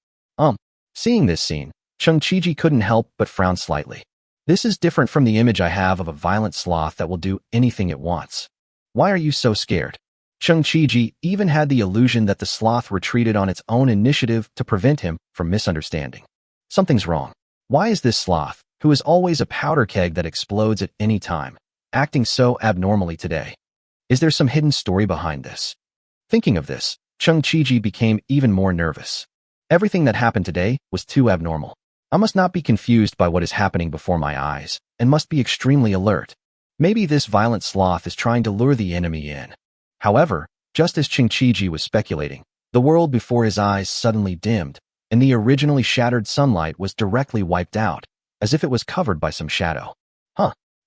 Seeing this scene, Cheng Qiji couldn't help but frown slightly. "This is different from the image I have of a violent sloth that will do anything it wants. Why are you so scared?" Cheng Qiji even had the illusion that the sloth retreated on its own initiative to prevent him from misunderstanding. Something's wrong. Why is this sloth, who is always a powder keg that explodes at any time, acting so abnormally today? Is there some hidden story behind this? Thinking of this, Chung Chi-ji became even more nervous. Everything that happened today was too abnormal. I must not be confused by what is happening before my eyes, and must be extremely alert. Maybe this violent sloth is trying to lure the enemy in. However, just as Chung Chi-ji was speculating, the world before his eyes suddenly dimmed, and the originally shattered sunlight was directly wiped out, as if it was covered by some shadow.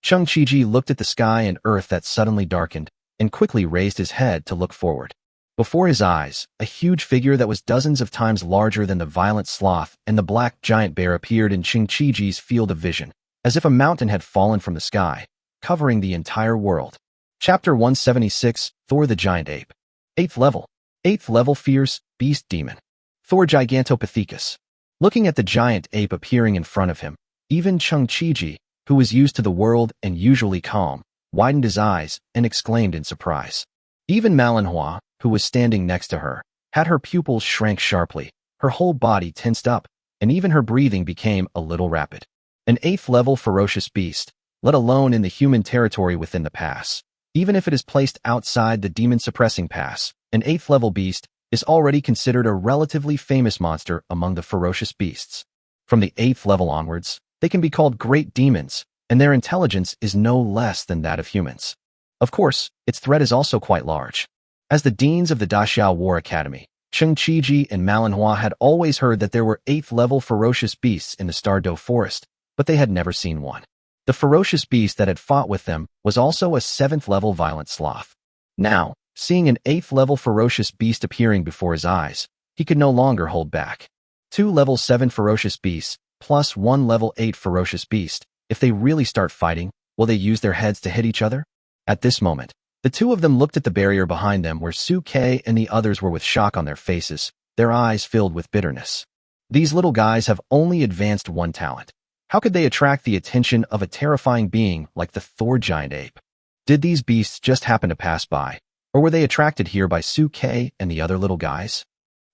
Chung Chi-ji looked at the sky and earth that suddenly darkened, and quickly raised his head to look forward. Before his eyes, a huge figure that was dozens of times larger than the violent sloth and the black giant bear appeared in Chung Chi-ji's field of vision, as if a mountain had fallen from the sky, covering the entire world. Chapter 176, Thor the Giant Ape. 8th level. 8th level Fierce Beast Demon. Thor Gigantopithecus. Looking at the giant ape appearing in front of him, even Chung Chi-ji, who was used to the world and usually calm, widened his eyes and exclaimed in surprise. Even manhwa, who was standing next to her, had her pupils shrank sharply, her whole body tensed up, and even her breathing became a little rapid. An 8th level ferocious beast, let alone in the human territory within the pass. Even if it is placed outside the demon-suppressing pass, an 8th level beast is already considered a relatively famous monster among the ferocious beasts. From the 8th level onwards, they can be called great demons, and their intelligence is no less than that of humans. Of course, its threat is also quite large. As the deans of the Daxiao War Academy, Chung Chi-ji and manhwa had always heard that there were 8th level ferocious beasts in the Stardow Forest, but they had never seen one. The ferocious beast that had fought with them was also a 7th level violent sloth. Now, seeing an 8th level ferocious beast appearing before his eyes, he could no longer hold back. 2 level 7 ferocious beasts, plus 1 level 8 ferocious beast. If they really start fighting, will they use their heads to hit each other? At this moment, the two of them looked at the barrier behind them where Su-Kei and the others were with shock on their faces, their eyes filled with bitterness. These little guys have only advanced one talent. How could they attract the attention of a terrifying being like the Thor giant ape? Did these beasts just happen to pass by, or were they attracted here by Su-Kei and the other little guys?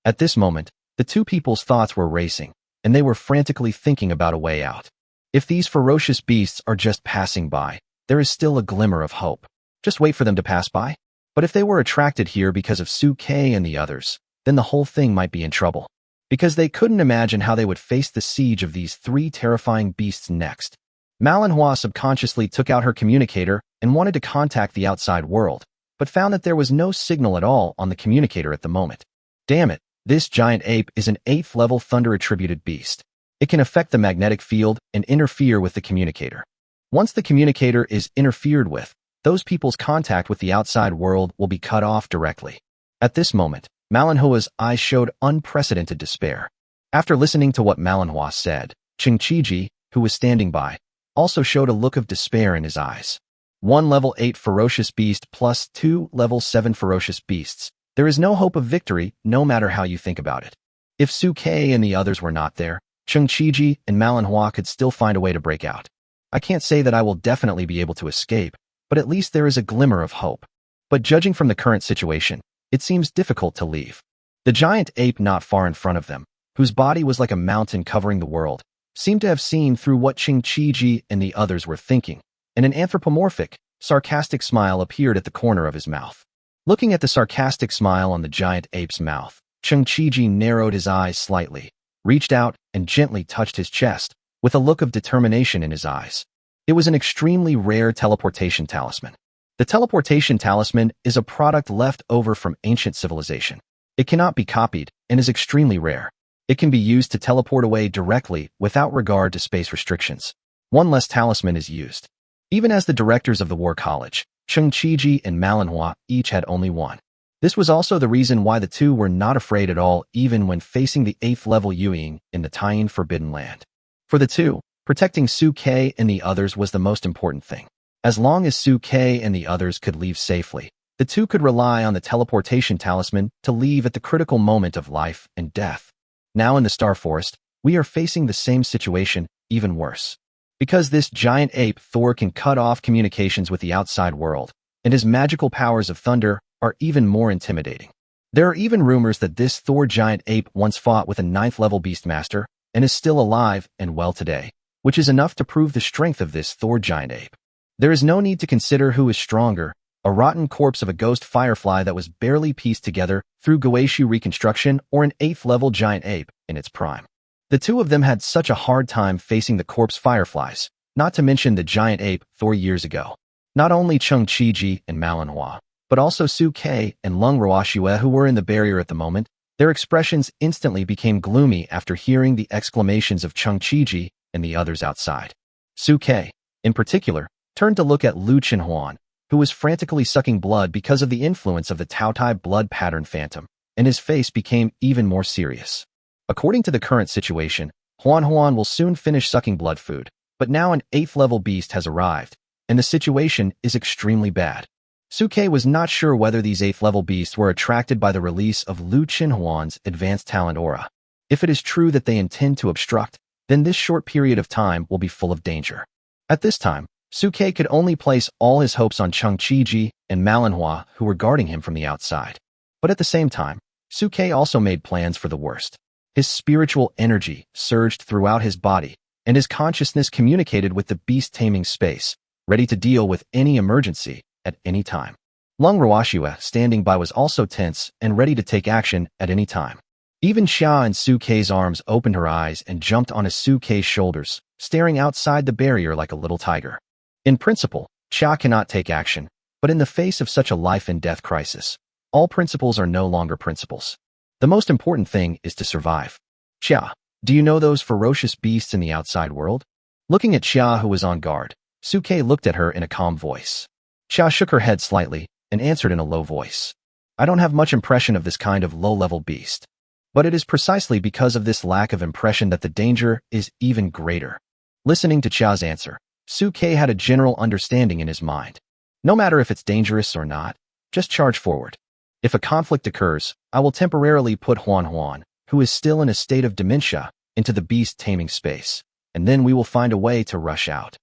At this moment, the two people's thoughts were racing, and they were frantically thinking about a way out. If these ferocious beasts are just passing by, there is still a glimmer of hope. Just wait for them to pass by. But if they were attracted here because of Su-Kei and the others, then the whole thing might be in trouble. Because they couldn't imagine how they would face the siege of these 3 terrifying beasts next. manhwa subconsciously took out her communicator and wanted to contact the outside world, but found that there was no signal at all on the communicator at the moment. Damn it, this giant ape is an 8th level thunder-attributed beast. It can affect the magnetic field and interfere with the communicator. Once the communicator is interfered with, those people's contact with the outside world will be cut off directly. At this moment, manhwa's eyes showed unprecedented despair. After listening to what manhwa said, Chung Chi-ji, who was standing by, also showed a look of despair in his eyes. 1 level 8 ferocious beast plus 2 level 7 ferocious beasts. There is no hope of victory, no matter how you think about it. If Su-Kei and the others were not there, Chung Chi-ji and manhwa could still find a way to break out. I can't say that I will definitely be able to escape, but at least there is a glimmer of hope. But judging from the current situation, it seems difficult to leave. The giant ape not far in front of them, whose body was like a mountain covering the world, seemed to have seen through what Chung Chi-ji and the others were thinking, and an anthropomorphic, sarcastic smile appeared at the corner of his mouth. Looking at the sarcastic smile on the giant ape's mouth, Chung Chi-ji narrowed his eyes slightly, reached out, and gently touched his chest, with a look of determination in his eyes. It was an extremely rare teleportation talisman. The teleportation talisman is a product left over from ancient civilization. It cannot be copied and is extremely rare. It can be used to teleport away directly without regard to space restrictions. One less talisman is used. Even as the directors of the War College, Chung Chi-ji and manhwa each had only one. This was also the reason why the two were not afraid at all even when facing the 8th level Yueying in the Taiyin Forbidden Land. For the two, protecting Su-Kei and the others was the most important thing. As long as Su-Kei and the others could leave safely, the two could rely on the teleportation talisman to leave at the critical moment of life and death. Now in the Star Forest, we are facing the same situation, even worse. Because this giant ape Thor can cut off communications with the outside world, and his magical powers of thunder are even more intimidating. There are even rumors that this Thor giant ape once fought with a 9th level beastmaster and is still alive and well today, which is enough to prove the strength of this Thor giant ape. There is no need to consider who is stronger, a rotten corpse of a ghost firefly that was barely pieced together through Goeishu reconstruction or an 8th-level giant ape in its prime. The two of them had such a hard time facing the corpse fireflies, not to mention the giant ape 4 years ago. Not only Chung Chi-ji and Manhwa, but also Su-Kei and Lung Roashue, who were in the barrier at the moment, their expressions instantly became gloomy after hearing the exclamations of Chung Chi-ji and the others outside. Su-Kei, in particular, turned to look at Lu Chenhuan, who was frantically sucking blood because of the influence of the Taotai blood pattern phantom, and his face became even more serious. According to the current situation, Huan will soon finish sucking blood food, but now an 8th-level beast has arrived, and the situation is extremely bad. Su-Kei was not sure whether these 8th-level beasts were attracted by the release of Lu Chenhuan's advanced talent aura. If it is true that they intend to obstruct, then this short period of time will be full of danger. At this time, Su-Kei could only place all his hopes on Chung Chi-ji and Manhwa, who were guarding him from the outside. But at the same time, Su-Kei also made plans for the worst. His spiritual energy surged throughout his body, and his consciousness communicated with the beast-taming space, ready to deal with any emergency at any time. Lung Roashue, standing by, was also tense and ready to take action at any time. Even Xia and Su-Kei's arms opened her eyes and jumped onto Su-Kei's shoulders, staring outside the barrier like a little tiger. In principle, Xia cannot take action, but in the face of such a life-and-death crisis, all principles are no longer principles. The most important thing is to survive. Xia, do you know those ferocious beasts in the outside world? Looking at Xia, who was on guard, Su-Kei looked at her in a calm voice. Xia shook her head slightly and answered in a low voice. I don't have much impression of this kind of low-level beast. But it is precisely because of this lack of impression that the danger is even greater. Listening to Xia's answer, Su-Kei had a general understanding in his mind. No matter if it's dangerous or not, just charge forward. If a conflict occurs, I will temporarily put Huan, who is still in a state of dementia, into the beast-taming space, and then we will find a way to rush out.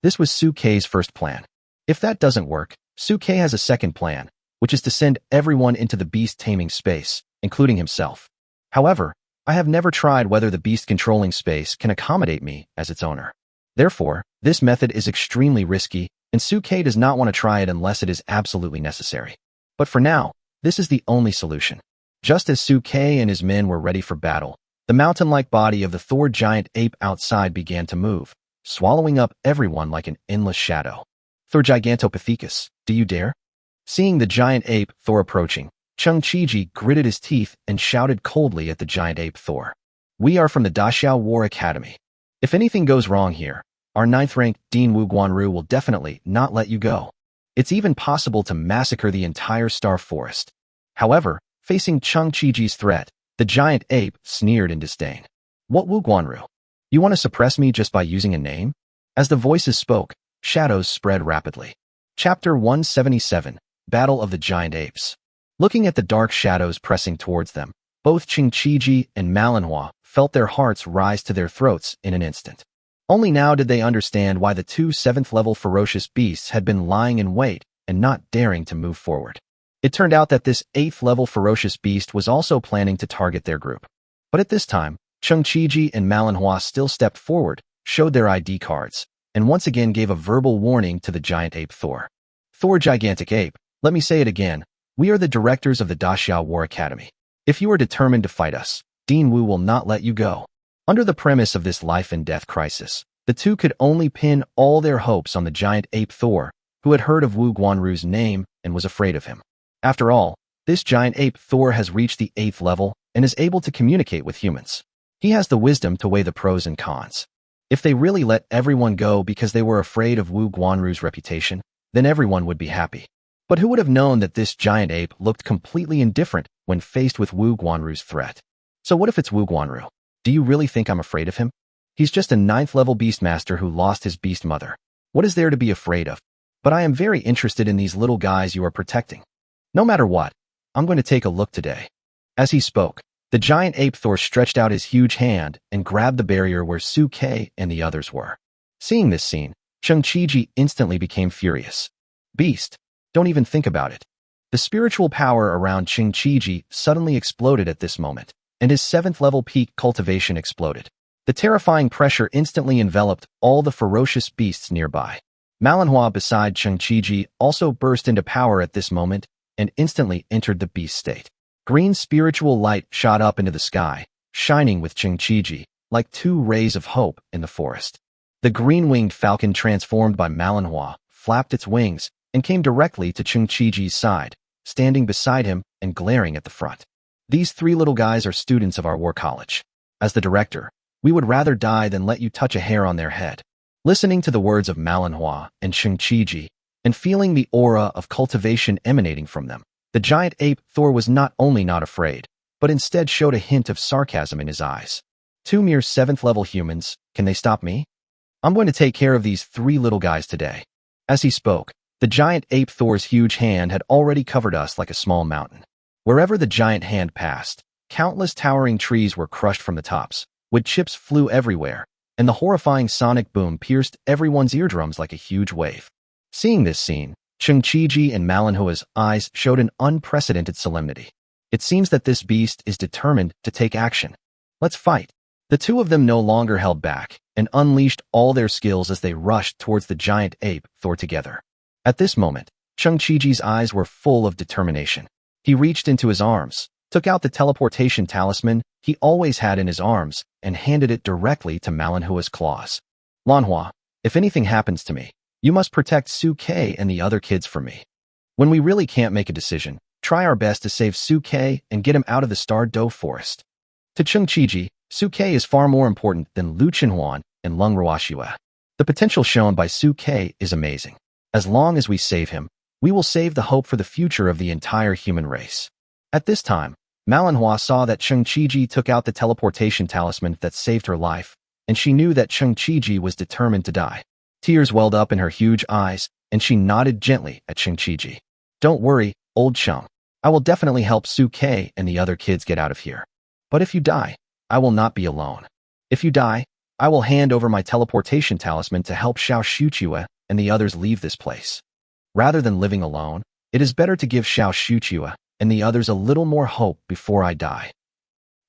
This was Su-Kei's first plan. If that doesn't work, Su-Kei has a second plan, which is to send everyone into the beast-taming space, including himself. However, I have never tried whether the beast-controlling space can accommodate me as its owner. Therefore, this method is extremely risky, and Su-Kei does not want to try it unless it is absolutely necessary. But for now, this is the only solution. Just as Su-Kei and his men were ready for battle, the mountain-like body of the Thor giant ape outside began to move, swallowing up everyone like an endless shadow. Thor Gigantopithecus, do you dare? Seeing the giant ape Thor approaching, Chung Chi-ji gritted his teeth and shouted coldly at the giant ape Thor. We are from the Daxiao War Academy. If anything goes wrong here, our 9th-ranked Dean Wu Guanru will definitely not let you go. It's even possible to massacre the entire Star Forest. However, facing Chung Chi-ji's threat, the giant ape sneered in disdain. What Wu Guanru? You want to suppress me just by using a name? As the voices spoke, shadows spread rapidly. Chapter 177, Battle of the Giant Apes. Looking at the dark shadows pressing towards them, both Chung Chi-ji and Manhwa felt their hearts rise to their throats in an instant. Only now did they understand why the two 7th-level ferocious beasts had been lying in wait and not daring to move forward. It turned out that this 8th-level ferocious beast was also planning to target their group. But at this time, Chung Chi-ji and Manhwa still stepped forward, showed their ID cards, and once again gave a verbal warning to the giant ape Thor. Thor Gigantic Ape, let me say it again, we are the directors of the Daxiao War Academy. If you are determined to fight us, Dean Wu will not let you go. Under the premise of this life-and-death crisis, the two could only pin all their hopes on the giant ape Thor, who had heard of Wu Guanru's name and was afraid of him. After all, this giant ape Thor has reached the 8th level and is able to communicate with humans. He has the wisdom to weigh the pros and cons. If they really let everyone go because they were afraid of Wu Guanru's reputation, then everyone would be happy. But who would have known that this giant ape looked completely indifferent when faced with Wu Guanru's threat? So what if it's Wu Guanru? Do you really think I'm afraid of him? He's just a 9th-level beastmaster who lost his beast mother. What is there to be afraid of? But I am very interested in these little guys you are protecting. No matter what, I'm going to take a look today. As he spoke, the giant ape Thor stretched out his huge hand and grabbed the barrier where Su-Kei and the others were. Seeing this scene, Chung Chi-ji instantly became furious. Beast, don't even think about it. The spiritual power around Chung Chi-ji suddenly exploded at this moment, and his 7th-level peak cultivation exploded. The terrifying pressure instantly enveloped all the ferocious beasts nearby. Manhwa beside Chengqiji also burst into power at this moment and instantly entered the beast state. Green spiritual light shot up into the sky, shining with Chengqiji like two rays of hope in the forest. The green-winged falcon transformed by Manhwa flapped its wings and came directly to Chengqiji's side, standing beside him and glaring at the front. These three little guys are students of our war college. As the director, we would rather die than let you touch a hair on their head. Listening to the words of Manhwa and Chengqiji, and feeling the aura of cultivation emanating from them, the giant ape Thor was not only not afraid, but instead showed a hint of sarcasm in his eyes. Two mere 7th-level humans, can they stop me? I'm going to take care of these three little guys today. As he spoke, the giant ape Thor's huge hand had already covered us like a small mountain. Wherever the giant hand passed, countless towering trees were crushed from the tops, wood chips flew everywhere, and the horrifying sonic boom pierced everyone's eardrums like a huge wave. Seeing this scene, Chengqiji and Manhwa's eyes showed an unprecedented solemnity. It seems that this beast is determined to take action. Let's fight. The two of them no longer held back and unleashed all their skills as they rushed towards the giant ape Thor together. At this moment, Chengqiji's eyes were full of determination. He reached into his arms, took out the teleportation talisman he always had in his arms, and handed it directly to Manhwa's claws. Manhwa, if anything happens to me, you must protect Suke and the other kids from me. When we really can't make a decision, try our best to save Suke and get him out of the Star-Do forest. To Chengqiji, Suke is far more important than Lu Chenhuan and Lung Ruoxue. The potential shown by Suke is amazing. As long as we save him, we will save the hope for the future of the entire human race. At this time, Manhwa saw that Chengqiji took out the teleportation talisman that saved her life, and she knew that Chengqiji was determined to die. Tears welled up in her huge eyes, and she nodded gently at Chengqiji. Don't worry, old chum. I will definitely help Suke and the other kids get out of here. But if you die, I will not be alone. If you die, I will hand over my teleportation talisman to help Xiao Shuchue and the others leave this place. Rather than living alone, it is better to give Xiao Shuchue and the others a little more hope before I die.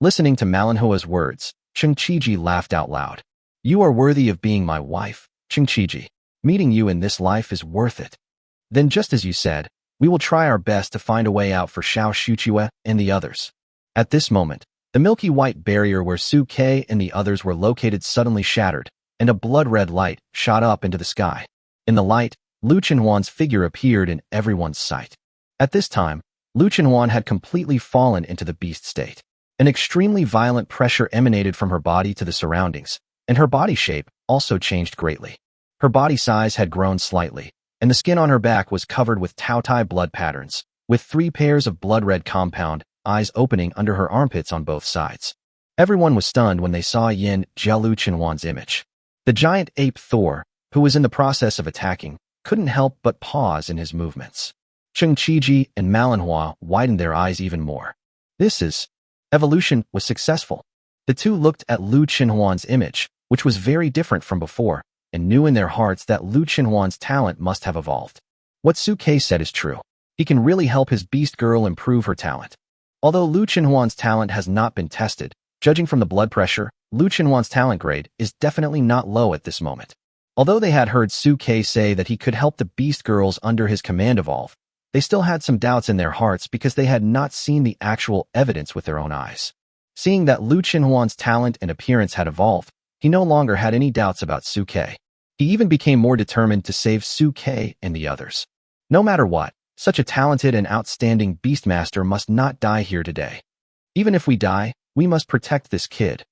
Listening to Manhwa's words, Chengqiji laughed out loud. You are worthy of being my wife, Chengqiji. Meeting you in this life is worth it. Then just as you said, we will try our best to find a way out for Xiao Shuchue and the others. At this moment, the milky white barrier where Suke and the others were located suddenly shattered, and a blood-red light shot up into the sky. In the light, Lu Chenhuan's figure appeared in everyone's sight. At this time, Lu Chenhuan had completely fallen into the beast state. An extremely violent pressure emanated from her body to the surroundings, and her body shape also changed greatly. Her body size had grown slightly, and the skin on her back was covered with Taotai blood patterns, with 3 pairs of blood-red compound eyes opening under her armpits on both sides. Everyone was stunned when they saw Yin Jia Lu Chenhuan's image. The giant ape Thor, who was in the process of attacking, couldn't help but pause in his movements. Chengqiji and Manhwa widened their eyes even more. Evolution was successful. The two looked at Lu Chenhuan's image, which was very different from before, and knew in their hearts that Lu Chenhuan's talent must have evolved. What Suke said is true. He can really help his beast girl improve her talent. Although Lu Chenhuan's talent has not been tested, judging from the blood pressure, Lu Chenhuan's talent grade is definitely not low at this moment. Although they had heard Suke say that he could help the beast girls under his command evolve, they still had some doubts in their hearts because they had not seen the actual evidence with their own eyes. Seeing that Lu Chenhuan's talent and appearance had evolved, he no longer had any doubts about Suke. He even became more determined to save Suke and the others. No matter what, such a talented and outstanding beastmaster must not die here today. Even if we die, we must protect this kid.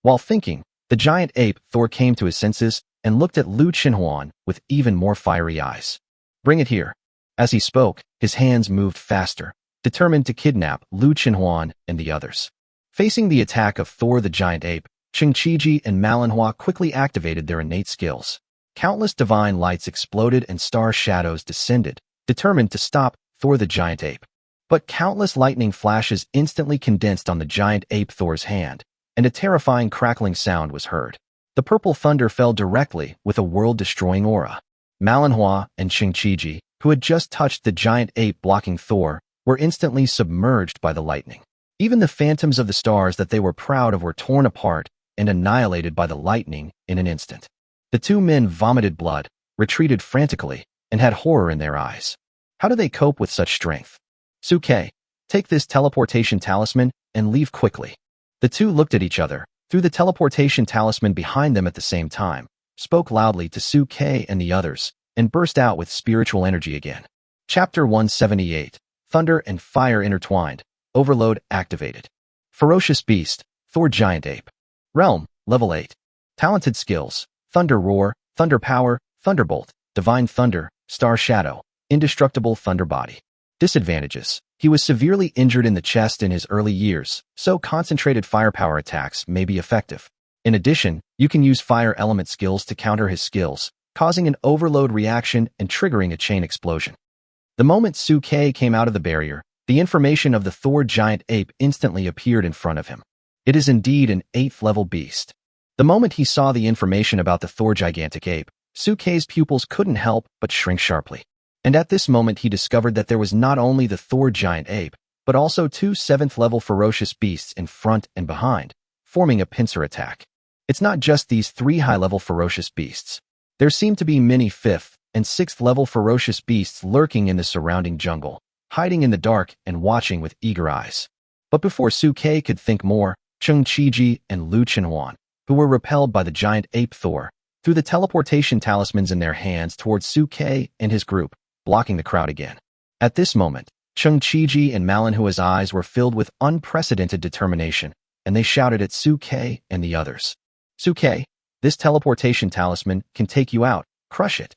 While thinking, the giant ape Thor came to his senses and looked at Lu Chenhuan with even more fiery eyes. Bring it here. As he spoke, his hands moved faster, determined to kidnap Lu Chenhuan and the others. Facing the attack of Thor the giant ape, Chengqiji and Manhwa quickly activated their innate skills. Countless divine lights exploded and star shadows descended, determined to stop Thor the giant ape. But countless lightning flashes instantly condensed on the giant ape Thor's hand, and a terrifying crackling sound was heard. The purple thunder fell directly with a world-destroying aura. Manhwa and Chengqiji, who had just touched the giant ape blocking Thor, were instantly submerged by the lightning. Even the phantoms of the stars that they were proud of were torn apart and annihilated by the lightning in an instant. The two men vomited blood, retreated frantically, and had horror in their eyes. How do they cope with such strength? Suke, take this teleportation talisman and leave quickly. The two looked at each other, threw the teleportation talisman behind them at the same time, spoke loudly to Suke and the others, and burst out with spiritual energy again. Chapter 178. Thunder and Fire Intertwined. Overload activated. Ferocious Beast, Thor Giant Ape. Realm, Level 8. Talented skills, Thunder Roar, Thunder Power, Thunderbolt, Divine Thunder, Star Shadow, Indestructible Thunder Body. Disadvantages. He was severely injured in the chest in his early years, so concentrated firepower attacks may be effective. In addition, you can use fire element skills to counter his skills, causing an overload reaction and triggering a chain explosion. The moment Suke came out of the barrier, the information of the Thor Giant Ape instantly appeared in front of him. It is indeed an 8th level beast. The moment he saw the information about the Thor Gigantic Ape, Suke's pupils couldn't help but shrink sharply. And at this moment he discovered that there was not only the Thor Giant Ape, but also two 7th level ferocious beasts in front and behind, forming a pincer attack. It's not just these 3 high-level ferocious beasts. There seemed to be many 5th and 6th level ferocious beasts lurking in the surrounding jungle, hiding in the dark and watching with eager eyes. But before Suke could think more, Cheng Qiji and Lu Chenhuan, who were repelled by the giant ape Thor, threw the teleportation talismans in their hands towards Suke and his group, blocking the crowd again. At this moment, Cheng Qiji and Manhwa's eyes were filled with unprecedented determination, and they shouted at Suke and the others. Suke, this teleportation talisman can take you out, crush it.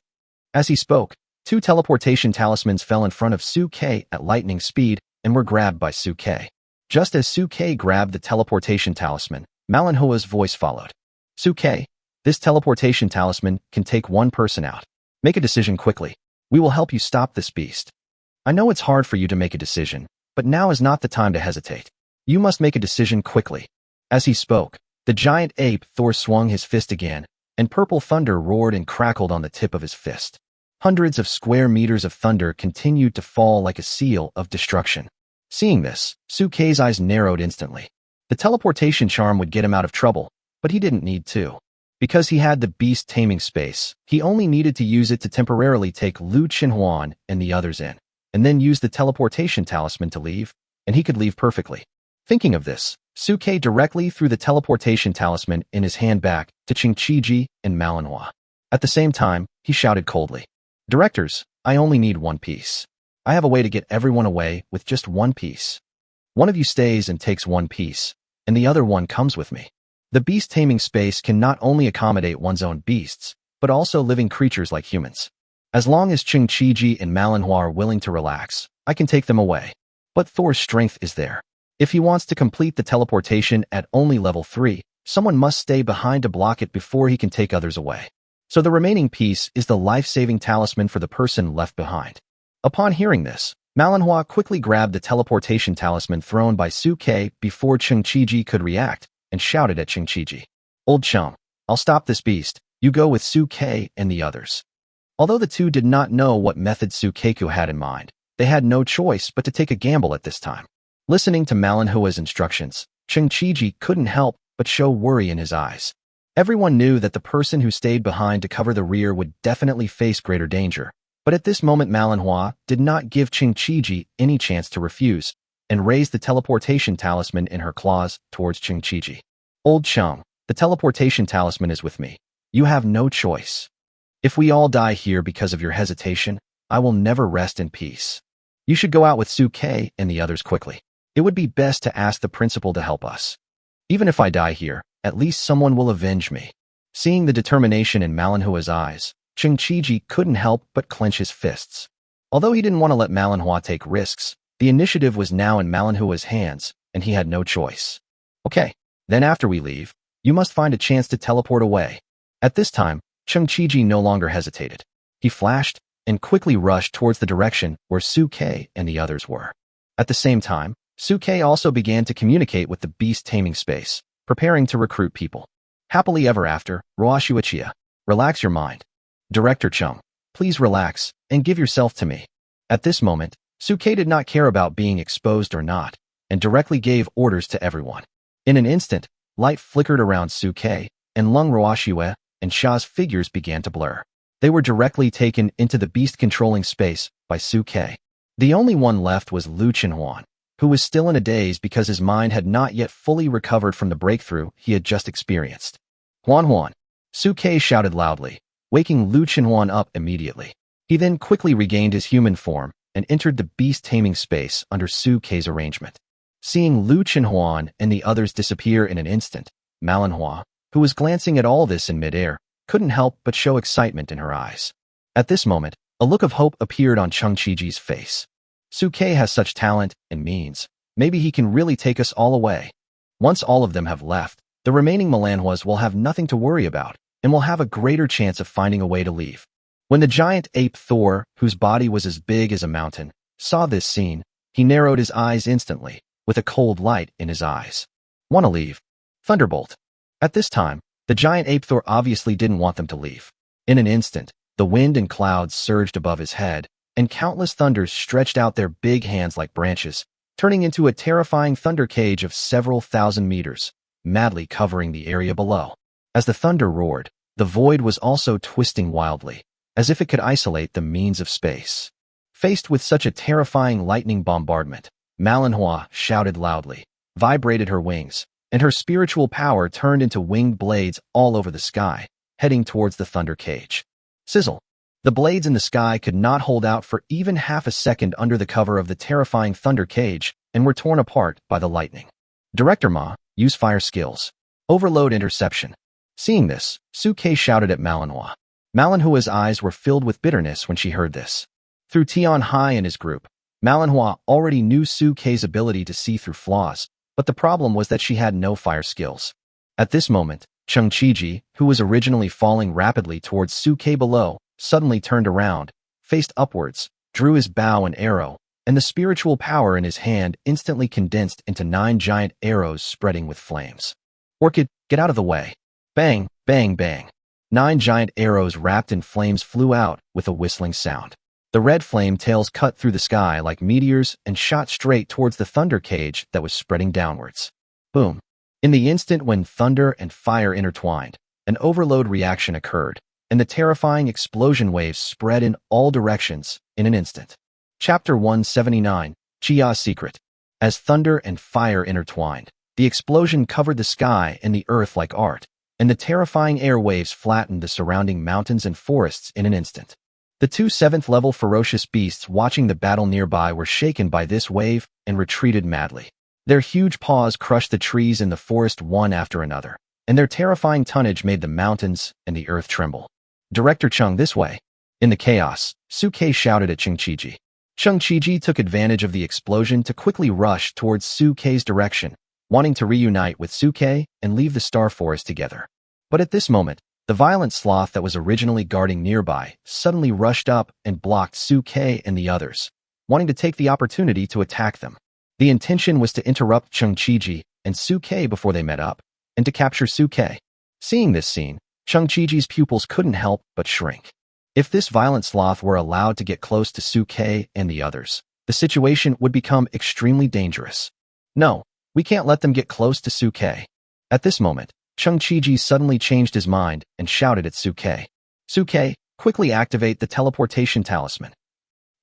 As he spoke, 2 teleportation talismans fell in front of Suke at lightning speed and were grabbed by Suke. Just as Suke grabbed the teleportation talisman, Manhwa's voice followed. Suke, this teleportation talisman can take 1 person out. Make a decision quickly. We will help you stop this beast. I know it's hard for you to make a decision, but now is not the time to hesitate. You must make a decision quickly. As he spoke, the giant ape Thor swung his fist again, and purple thunder roared and crackled on the tip of his fist. Hundreds of square meters of thunder continued to fall like a seal of destruction. Seeing this, Suke's eyes narrowed instantly. The teleportation charm would get him out of trouble, but he didn't need to. Because he had the beast taming space, he only needed to use it to temporarily take Lu Chenhuan and the others in, and then use the teleportation talisman to leave, and he could leave perfectly. Thinking of this, Suke directly threw the teleportation talisman in his hand back to Cheng Qiji and Manhwa. At the same time, he shouted coldly, Directors, I only need 1 piece. I have a way to get everyone away with just 1 piece. One of you stays and takes 1 piece, and the other one comes with me. The beast taming space can not only accommodate one's own beasts, but also living creatures like humans. As long as Cheng Qiji and Manhwa are willing to relax, I can take them away. But Thor's strength is there. If he wants to complete the teleportation at only level 3, someone must stay behind to block it before he can take others away. So the remaining piece is the life-saving talisman for the person left behind. Upon hearing this, Manhwa quickly grabbed the teleportation talisman thrown by Suke before Cheng Qiji could react, and shouted at Cheng Qiji, Old chum, I'll stop this beast, you go with Suke and the others. Although the two did not know what method Sukeku had in mind, they had no choice but to take a gamble at this time. Listening to Manhwa's instructions, Cheng Qiji couldn't help but show worry in his eyes. Everyone knew that the person who stayed behind to cover the rear would definitely face greater danger, but at this moment Manhwa did not give Cheng Qiji any chance to refuse, and raised the teleportation talisman in her claws towards Cheng Qiji. Old chum, the teleportation talisman is with me. You have no choice. If we all die here because of your hesitation, I will never rest in peace. You should go out with Suke and the others quickly. It would be best to ask the principal to help us. Even if I die here, at least someone will avenge me. Seeing the determination in Manhwa's eyes, Cheng Qiji couldn't help but clench his fists. Although he didn't want to let Manhwa take risks, the initiative was now in Manhwa's hands, and he had no choice. Okay, then after we leave, you must find a chance to teleport away. At this time, Cheng Qiji no longer hesitated. He flashed and quickly rushed towards the direction where Suke and the others were. At the same time, Suke also began to communicate with the beast taming space, preparing to recruit people. Happily ever after, Roashuachia. Relax your mind. Director Chum, please relax and give yourself to me. At this moment, Suke did not care about being exposed or not, and directly gave orders to everyone. In an instant, light flickered around Suke, and Lung Roashue and Sha's figures began to blur. They were directly taken into the beast-controlling space by Suke. The only one left was Lu Chenhuan, who was still in a daze because his mind had not yet fully recovered from the breakthrough he had just experienced. Huan! Suke shouted loudly, waking Lu Chenhuan up immediately. He then quickly regained his human form and entered the beast-taming space under Suke's arrangement. Seeing Lu Chenhuan and the others disappear in an instant, Manhwa, who was glancing at all this in midair, couldn't help but show excitement in her eyes. At this moment, a look of hope appeared on Cheng Chiji's face. Suke has such talent and means. Maybe he can really take us all away. Once all of them have left, the remaining manhwas will have nothing to worry about and will have a greater chance of finding a way to leave. When the giant ape Thor, whose body was as big as a mountain, saw this scene, he narrowed his eyes instantly, with a cold light in his eyes. "Wanna leave?" Thunderbolt. At this time, the giant ape Thor obviously didn't want them to leave. In an instant, the wind and clouds surged above his head, and countless thunders stretched out their big hands like branches, turning into a terrifying thunder cage of several thousand meters, madly covering the area below. As the thunder roared, the void was also twisting wildly, as if it could isolate the means of space. Faced with such a terrifying lightning bombardment, Manhwa shouted loudly, vibrated her wings, and her spiritual power turned into winged blades all over the sky, heading towards the thunder cage. Sizzle! The blades in the sky could not hold out for even half a second under the cover of the terrifying thunder cage and were torn apart by the lightning. Director Ma, use fire skills. Overload interception. Seeing this, Suke shouted at Manhwa. Manhwa's eyes were filled with bitterness when she heard this. Through Tian Hai and his group, Manhwa already knew Suke's ability to see through flaws, but the problem was that she had no fire skills. At this moment, Cheng Chiji, who was originally falling rapidly towards Suke below, suddenly turned around, faced upwards, drew his bow and arrow, and the spiritual power in his hand instantly condensed into 9 giant arrows spreading with flames. Orchid, get out of the way. Bang, bang, bang. 9 giant arrows wrapped in flames flew out with a whistling sound. The red flame tails cut through the sky like meteors and shot straight towards the thunder cage that was spreading downwards. Boom. In the instant when thunder and fire intertwined, an overload reaction occurred, and the terrifying explosion waves spread in all directions in an instant. Chapter 179, Chia's Secret. As thunder and fire intertwined, the explosion covered the sky and the earth like art, and the terrifying air waves flattened the surrounding mountains and forests in an instant. The 2 7th-level ferocious beasts watching the battle nearby were shaken by this wave and retreated madly. Their huge paws crushed the trees in the forest one after another, and their terrifying tonnage made the mountains and the earth tremble. Director Cheng, this way. In the chaos, Suke shouted at Cheng Chiji. Cheng Chiji took advantage of the explosion to quickly rush towards Suke's direction, wanting to reunite with Suke and leave the Star Forest together. But at this moment, the violent sloth that was originally guarding nearby suddenly rushed up and blocked Suke and the others, wanting to take the opportunity to attack them. The intention was to interrupt Cheng Chiji and Suke before they met up, and to capture Suke. Seeing this scene, Cheng Chiji's pupils couldn't help but shrink. If this violent sloth were allowed to get close to Suke and the others, the situation would become extremely dangerous. No, we can't let them get close to Suke. At this moment, Cheng Chiji suddenly changed his mind and shouted at Suke. Suke, quickly activate the teleportation talisman.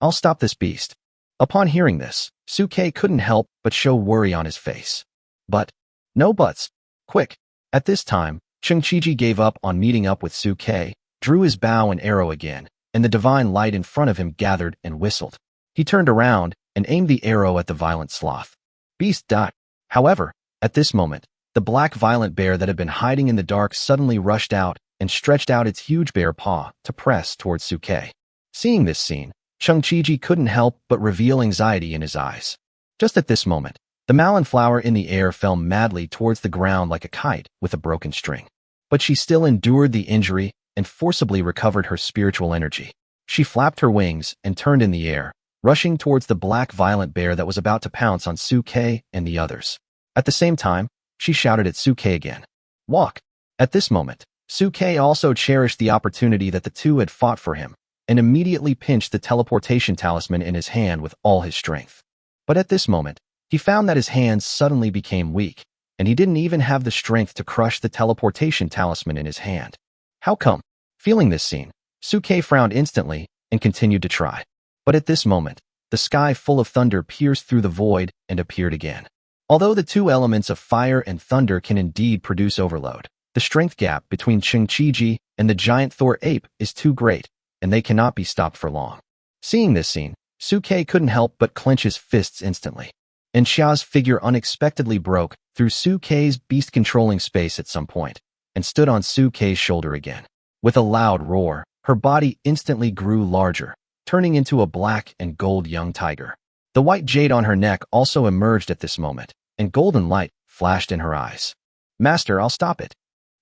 I'll stop this beast. Upon hearing this, Suke couldn't help but show worry on his face. But, no buts. Quick. At this time, Cheng Chiji gave up on meeting up with Suke, drew his bow and arrow again, and the divine light in front of him gathered and whistled. He turned around and aimed the arrow at the violent sloth. Beast died. However, at this moment, the black violent bear that had been hiding in the dark suddenly rushed out and stretched out its huge bear paw to press towards Suke. Seeing this scene, Cheng Chiji couldn't help but reveal anxiety in his eyes. Just at this moment, the melon flower in the air fell madly towards the ground like a kite with a broken string. But she still endured the injury and forcibly recovered her spiritual energy. She flapped her wings and turned in the air, rushing towards the black violent bear that was about to pounce on Suke and the others. At the same time, she shouted at Suke again. Walk. At this moment, Suke also cherished the opportunity that the two had fought for him, and immediately pinched the teleportation talisman in his hand with all his strength. But at this moment, he found that his hands suddenly became weak, and he didn't even have the strength to crush the teleportation talisman in his hand. How come? Feeling this scene, Suke frowned instantly and continued to try. But at this moment, the sky full of thunder pierced through the void and appeared again. Although the two elements of fire and thunder can indeed produce overload, the strength gap between Changchiji and the giant Thor ape is too great, and they cannot be stopped for long. Seeing this scene, Suke couldn't help but clench his fists instantly. And Xia's figure unexpectedly broke through Suke's beast-controlling space at some point, and stood on Suke's shoulder again. With a loud roar, her body instantly grew larger, turning into a black and gold young tiger. The white jade on her neck also emerged at this moment, and golden light flashed in her eyes. Master, I'll stop it.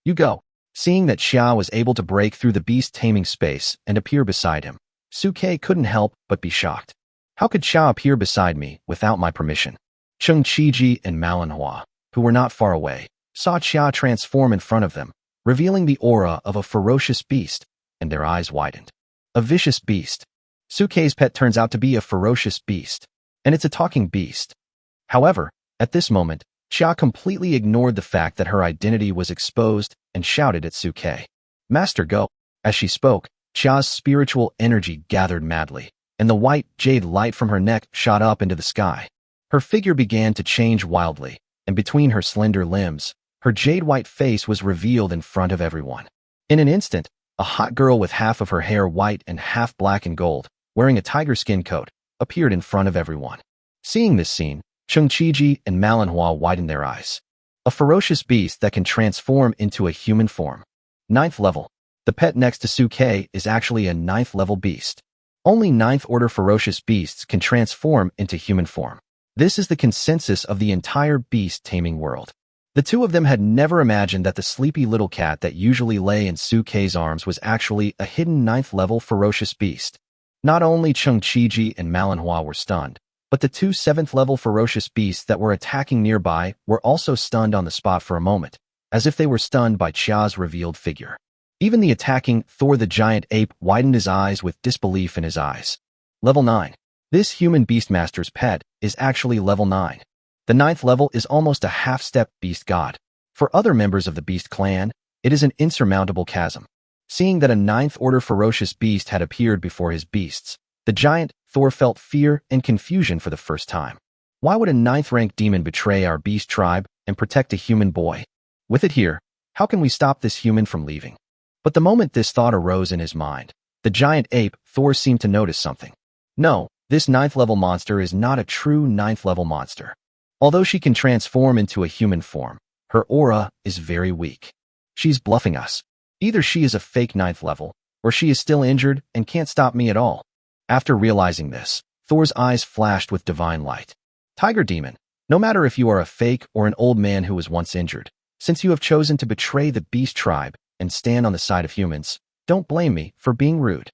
You go. Seeing that Xia was able to break through the beast-taming space and appear beside him, Suke couldn't help but be shocked. How could Xia appear beside me without my permission? Changchiji and Manhwa, who were not far away, saw Xia transform in front of them, revealing the aura of a ferocious beast, and their eyes widened. A vicious beast. Suke's pet turns out to be a ferocious beast, and it's a talking beast. However, at this moment, Xia completely ignored the fact that her identity was exposed and shouted at Suke. Master, go. As she spoke, Xia's spiritual energy gathered madly, and the white jade light from her neck shot up into the sky. Her figure began to change wildly, and between her slender limbs, her jade-white face was revealed in front of everyone. In an instant, a hot girl with half of her hair white and half black and gold, wearing a tiger skin coat, appeared in front of everyone. Seeing this scene, Changchiji and Manhwa widened their eyes. A ferocious beast that can transform into a human form. 9th level. The pet next to Suke is actually a 9th level beast. Only 9th order ferocious beasts can transform into human form. This is the consensus of the entire beast-taming world. The two of them had never imagined that the sleepy little cat that usually lay in Suke's arms was actually a hidden 9th level ferocious beast. Not only Changchiji and Manhwa were stunned, but the two 7th level ferocious beasts that were attacking nearby were also stunned on the spot for a moment, as if they were stunned by Xia's revealed figure. Even the attacking Thor the giant ape widened his eyes with disbelief in his eyes. Level 9. This human beastmaster's pet is actually level 9. The 9th level is almost a half-step beast god. For other members of the beast clan, it is an insurmountable chasm. Seeing that a 9th order ferocious beast had appeared before his beasts, the giant Thor felt fear and confusion for the first time. Why would a 9th rank demon betray our beast tribe and protect a human boy? With it here, how can we stop this human from leaving? But the moment this thought arose in his mind, the giant ape Thor seemed to notice something. No, this 9th level monster is not a true 9th level monster. Although she can transform into a human form, her aura is very weak. She's bluffing us. Either she is a fake 9th level, or she is still injured and can't stop me at all. After realizing this, Thor's eyes flashed with divine light. Tiger demon, no matter if you are a fake or an old man who was once injured, since you have chosen to betray the beast tribe and stand on the side of humans, don't blame me for being rude.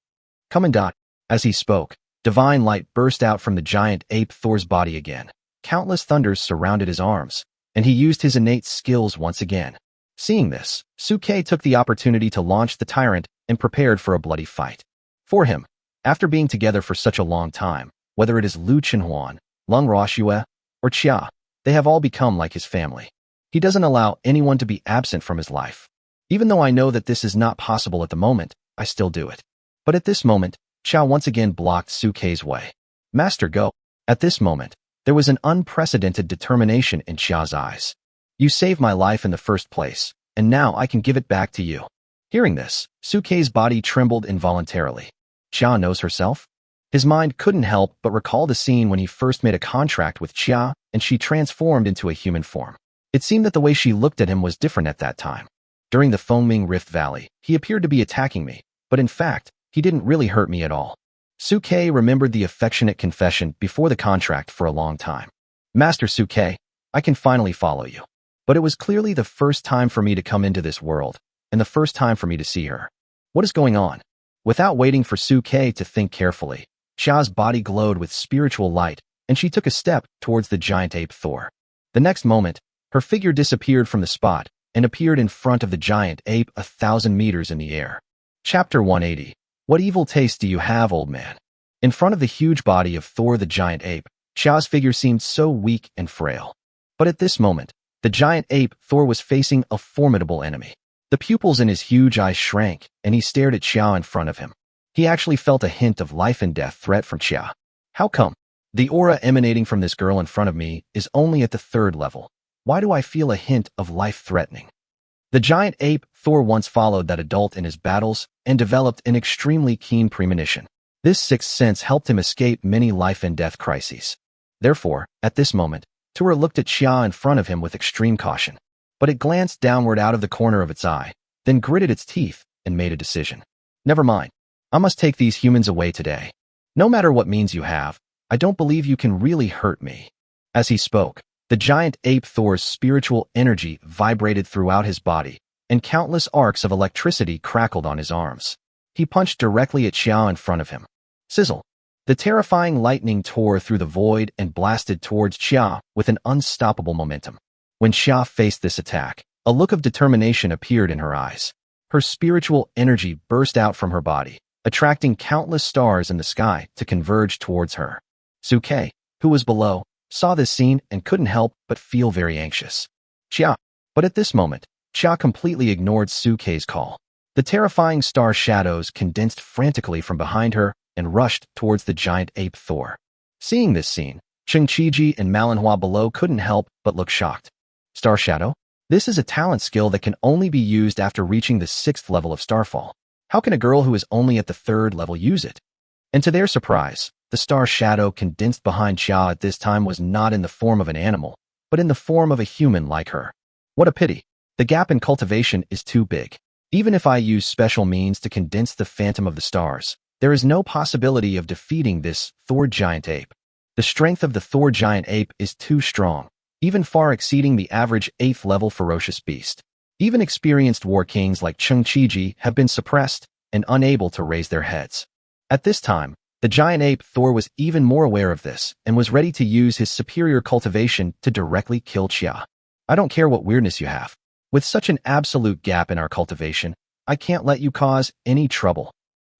Commandant. As he spoke, divine light burst out from the giant ape Thor's body again. Countless thunders surrounded his arms, and he used his innate skills once again. Seeing this, Suke took the opportunity to launch the tyrant and prepared for a bloody fight. For him, after being together for such a long time, whether it is Lu Chenhuan, Lung Roshue, or Xia, they have all become like his family. He doesn't allow anyone to be absent from his life. Even though I know that this is not possible at the moment, I still do it. But at this moment, Xia once again blocked Suke's way. Master, go. At this moment, there was an unprecedented determination in Xia's eyes. You saved my life in the first place, and now I can give it back to you. Hearing this, Suke's body trembled involuntarily. Xia knows herself? His mind couldn't help but recall the scene when he first made a contract with Xia and she transformed into a human form. It seemed that the way she looked at him was different at that time. During the Foaming Rift Valley, he appeared to be attacking me, but in fact, he didn't really hurt me at all. Suke remembered the affectionate confession before the contract for a long time. Master Suke, I can finally follow you. But it was clearly the first time for me to come into this world, and the first time for me to see her. What is going on? Without waiting for Suke to think carefully, Xia's body glowed with spiritual light, and she took a step towards the giant ape Thor. The next moment, her figure disappeared from the spot and appeared in front of the giant ape 1,000 meters in the air. Chapter 180. What evil taste do you have, old man? In front of the huge body of Thor the giant ape, Xia's figure seemed so weak and frail. But at this moment, the giant ape Thor was facing a formidable enemy. The pupils in his huge eyes shrank, and he stared at Xia in front of him. He actually felt a hint of life and death threat from Xia. How come? The aura emanating from this girl in front of me is only at the 3rd level. Why do I feel a hint of life-threatening? The giant ape Thor once followed that adult in his battles and developed an extremely keen premonition. This sixth sense helped him escape many life and death crises. Therefore, at this moment, Thor looked at Xia in front of him with extreme caution. But it glanced downward out of the corner of its eye, then gritted its teeth and made a decision. Never mind. I must take these humans away today. No matter what means you have, I don't believe you can really hurt me. As he spoke, the giant ape Thor's spiritual energy vibrated throughout his body, and countless arcs of electricity crackled on his arms. He punched directly at Xia in front of him. Sizzle! The terrifying lightning tore through the void and blasted towards Xia with an unstoppable momentum. When Xia faced this attack, a look of determination appeared in her eyes. Her spiritual energy burst out from her body, attracting countless stars in the sky to converge towards her. Suke, who was below, saw this scene and couldn't help but feel very anxious. Xia. But at this moment, Xia completely ignored Suke's call. The terrifying star shadows condensed frantically from behind her and rushed towards the giant ape Thor. Seeing this scene, Chengqiji and manhwa below couldn't help but look shocked. Star Shadow? This is a talent skill that can only be used after reaching the 6th level of Starfall. How can a girl who is only at the 3rd level use it? And to their surprise, the star shadow condensed behind Xia at this time was not in the form of an animal, but in the form of a human like her. What a pity. The gap in cultivation is too big. Even if I use special means to condense the phantom of the stars, there is no possibility of defeating this Thor giant ape. The strength of the Thor giant ape is too strong, even far exceeding the average 8th level ferocious beast. Even experienced war kings like Chengqiji have been suppressed and unable to raise their heads. At this time, the giant ape Thor was even more aware of this and was ready to use his superior cultivation to directly kill Xia. I don't care what weirdness you have. With such an absolute gap in our cultivation, I can't let you cause any trouble.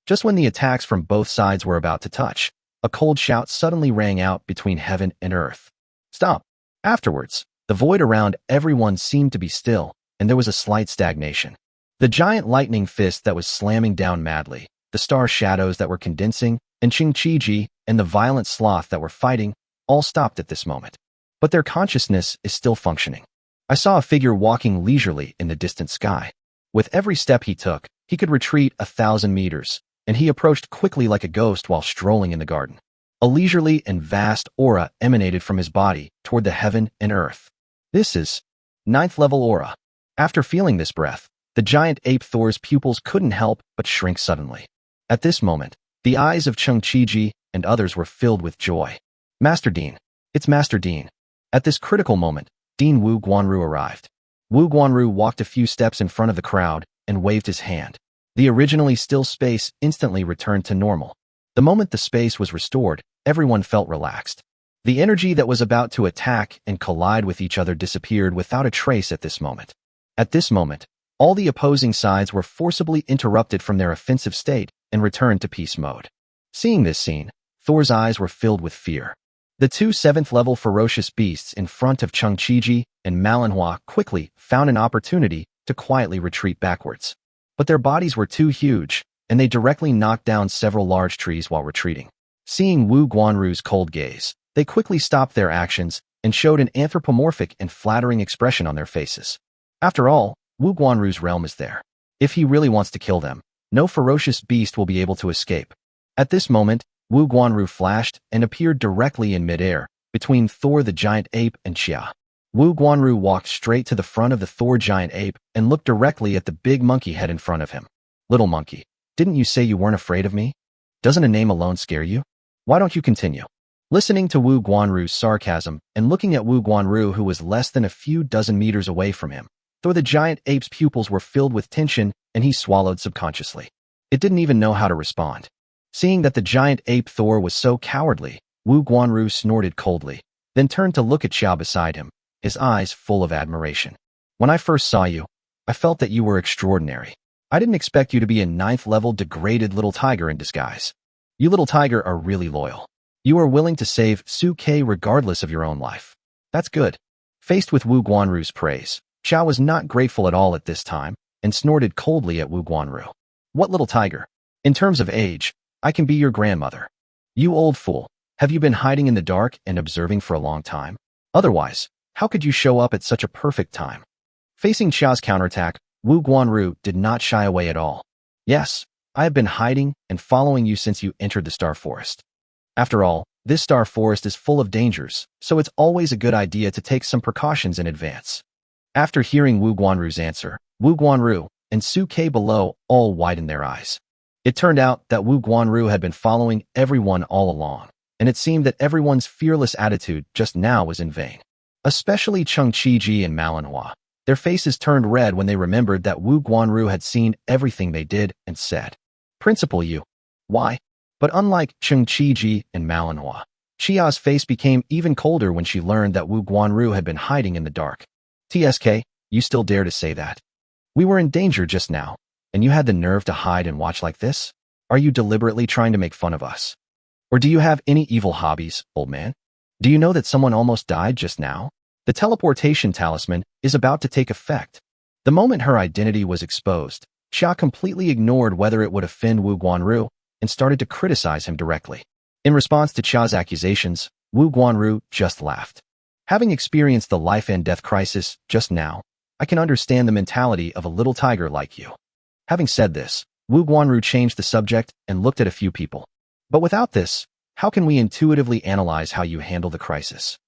Just when the attacks from both sides were about to touch, a cold shout suddenly rang out between heaven and earth. Stop! Afterwards, the void around everyone seemed to be still, and there was a slight stagnation. The giant lightning fist that was slamming down madly, the star shadows that were condensing, and Chengqiji and the violent sloth that were fighting, all stopped at this moment. But their consciousness is still functioning. I saw a figure walking leisurely in the distant sky. With every step he took, he could retreat 1,000 meters, and he approached quickly like a ghost while strolling in the garden. A leisurely and vast aura emanated from his body toward the heaven and earth. This is 9th level aura. After feeling this breath, the giant ape Thor's pupils couldn't help but shrink suddenly. At this moment, the eyes of Chengqiji and others were filled with joy. Master Dean. It's Master Dean. At this critical moment, Dean Wu Guanru arrived. Wu Guanru walked a few steps in front of the crowd and waved his hand. The originally still space instantly returned to normal. The moment the space was restored, everyone felt relaxed. The energy that was about to attack and collide with each other disappeared without a trace at this moment. At this moment, all the opposing sides were forcibly interrupted from their offensive state and returned to peace mode. Seeing this scene, Thor's eyes were filled with fear. The two 7th-level ferocious beasts in front of Chengqiji and manhwa quickly found an opportunity to quietly retreat backwards. But their bodies were too huge, and they directly knocked down several large trees while retreating. Seeing Wu Guanru's cold gaze, they quickly stopped their actions and showed an anthropomorphic and flattering expression on their faces. After all, Wu Guanru's realm is there. If he really wants to kill them, no ferocious beast will be able to escape. At this moment, Wu Guanru flashed and appeared directly in midair, between Thor the giant ape and Xia. Wu Guanru walked straight to the front of the Thor giant ape and looked directly at the big monkey head in front of him. Little monkey, didn't you say you weren't afraid of me? Doesn't a name alone scare you? Why don't you continue? Listening to Wu Guanru's sarcasm and looking at Wu Guanru, who was less than a few dozen meters away from him, Thor the giant ape's pupils were filled with tension and he swallowed subconsciously. It didn't even know how to respond. Seeing that the giant ape Thor was so cowardly, Wu Guanru snorted coldly, then turned to look at Xia beside him, his eyes full of admiration. When I first saw you, I felt that you were extraordinary. I didn't expect you to be a 9th-level degraded little tiger in disguise. You little tiger are really loyal. You are willing to save Suke regardless of your own life. That's good. Faced with Wu Guanru's praise, Xia was not grateful at all at this time, and snorted coldly at Wu Guanru. What little tiger? In terms of age, I can be your grandmother. You old fool, have you been hiding in the dark and observing for a long time? Otherwise, how could you show up at such a perfect time? Facing Xia's counterattack, Wu Guanru did not shy away at all. Yes, I have been hiding and following you since you entered the Star Forest. After all, this Star Forest is full of dangers, so it's always a good idea to take some precautions in advance. After hearing Wu Guanru's answer, Wu Guanru and Su Ke below all widened their eyes. It turned out that Wu Guanru had been following everyone all along, and it seemed that everyone's fearless attitude just now was in vain. Especially Cheng Qiji and Manhwa. Their faces turned red when they remembered that Wu Guanru had seen everything they did and said. Principal Yu. Why? But unlike Cheng Qiji and Manhwa, Xia's face became even colder when she learned that Wu Guanru had been hiding in the dark. TSK, you still dare to say that? We were in danger just now, and you had the nerve to hide and watch like this? Are you deliberately trying to make fun of us? Or do you have any evil hobbies, old man? Do you know that someone almost died just now? The teleportation talisman is about to take effect. The moment her identity was exposed, Xia completely ignored whether it would offend Wu Guanru and started to criticize him directly. In response to Xia's accusations, Wu Guanru just laughed. Having experienced the life and death crisis just now, I can understand the mentality of a little tiger like you. Having said this, Wu Guanru changed the subject and looked at a few people. But without this, how can we intuitively analyze how you handle the crisis?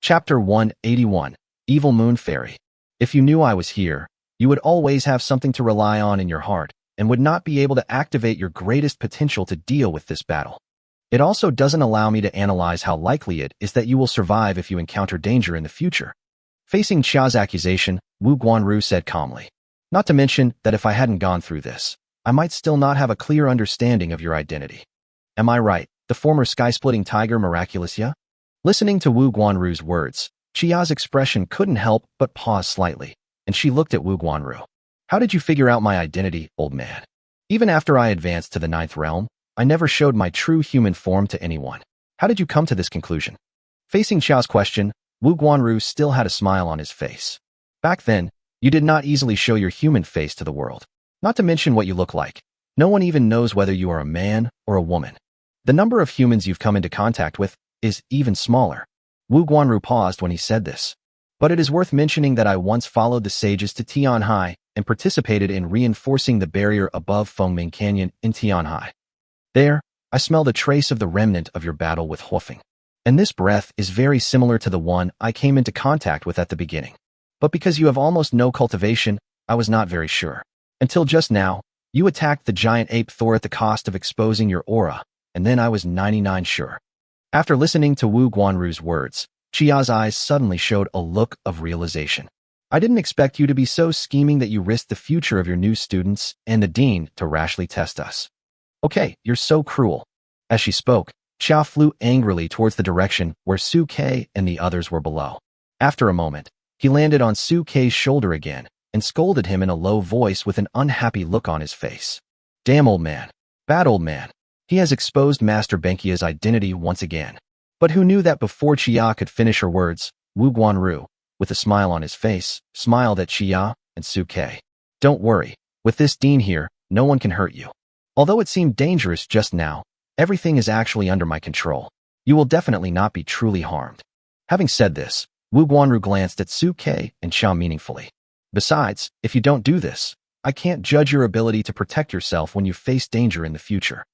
Chapter 181, Evil Moon Fairy. If you knew I was here, you would always have something to rely on in your heart and would not be able to activate your greatest potential to deal with this battle. It also doesn't allow me to analyze how likely it is that you will survive if you encounter danger in the future. Facing Xia's accusation, Wu Guanru said calmly. Not to mention that if I hadn't gone through this, I might still not have a clear understanding of your identity. Am I right, the former sky-splitting tiger Miraculous Ya? Listening to Wu Guanru's words, Xia's expression couldn't help but pause slightly, and she looked at Wu Guanru. How did you figure out my identity, old man? Even after I advanced to the 9th realm, I never showed my true human form to anyone. How did you come to this conclusion? Facing Xia's question, Wu Guanru still had a smile on his face. Back then, you did not easily show your human face to the world. Not to mention what you look like. No one even knows whether you are a man or a woman. The number of humans you've come into contact with is even smaller. Wu Guanru paused when he said this. But it is worth mentioning that I once followed the sages to Tianhai and participated in reinforcing the barrier above Fengming Canyon in Tianhai. There, I smelled a trace of the remnant of your battle with Huofeng. And this breath is very similar to the one I came into contact with at the beginning. But because you have almost no cultivation, I was not very sure. Until just now, you attacked the giant ape Thor at the cost of exposing your aura, and then I was 99% sure. After listening to Wu Guanru's words, Xia's eyes suddenly showed a look of realization. I didn't expect you to be so scheming that you risked the future of your new students and the dean to rashly test us. Okay, you're so cruel. As she spoke, Xia flew angrily towards the direction where Su Ke and the others were below. After a moment, he landed on Su Ke's shoulder again and scolded him in a low voice with an unhappy look on his face. Damn old man. Bad old man. He has exposed Master Benkia's identity once again. But who knew that before Xia could finish her words, Wu Guanru, with a smile on his face, smiled at Xia and Su Ke. Don't worry, with this dean here, no one can hurt you. Although it seemed dangerous just now, everything is actually under my control. You will definitely not be truly harmed. Having said this, Wu Guanru glanced at Su Ke and Xia meaningfully. Besides, if you don't do this, I can't judge your ability to protect yourself when you face danger in the future.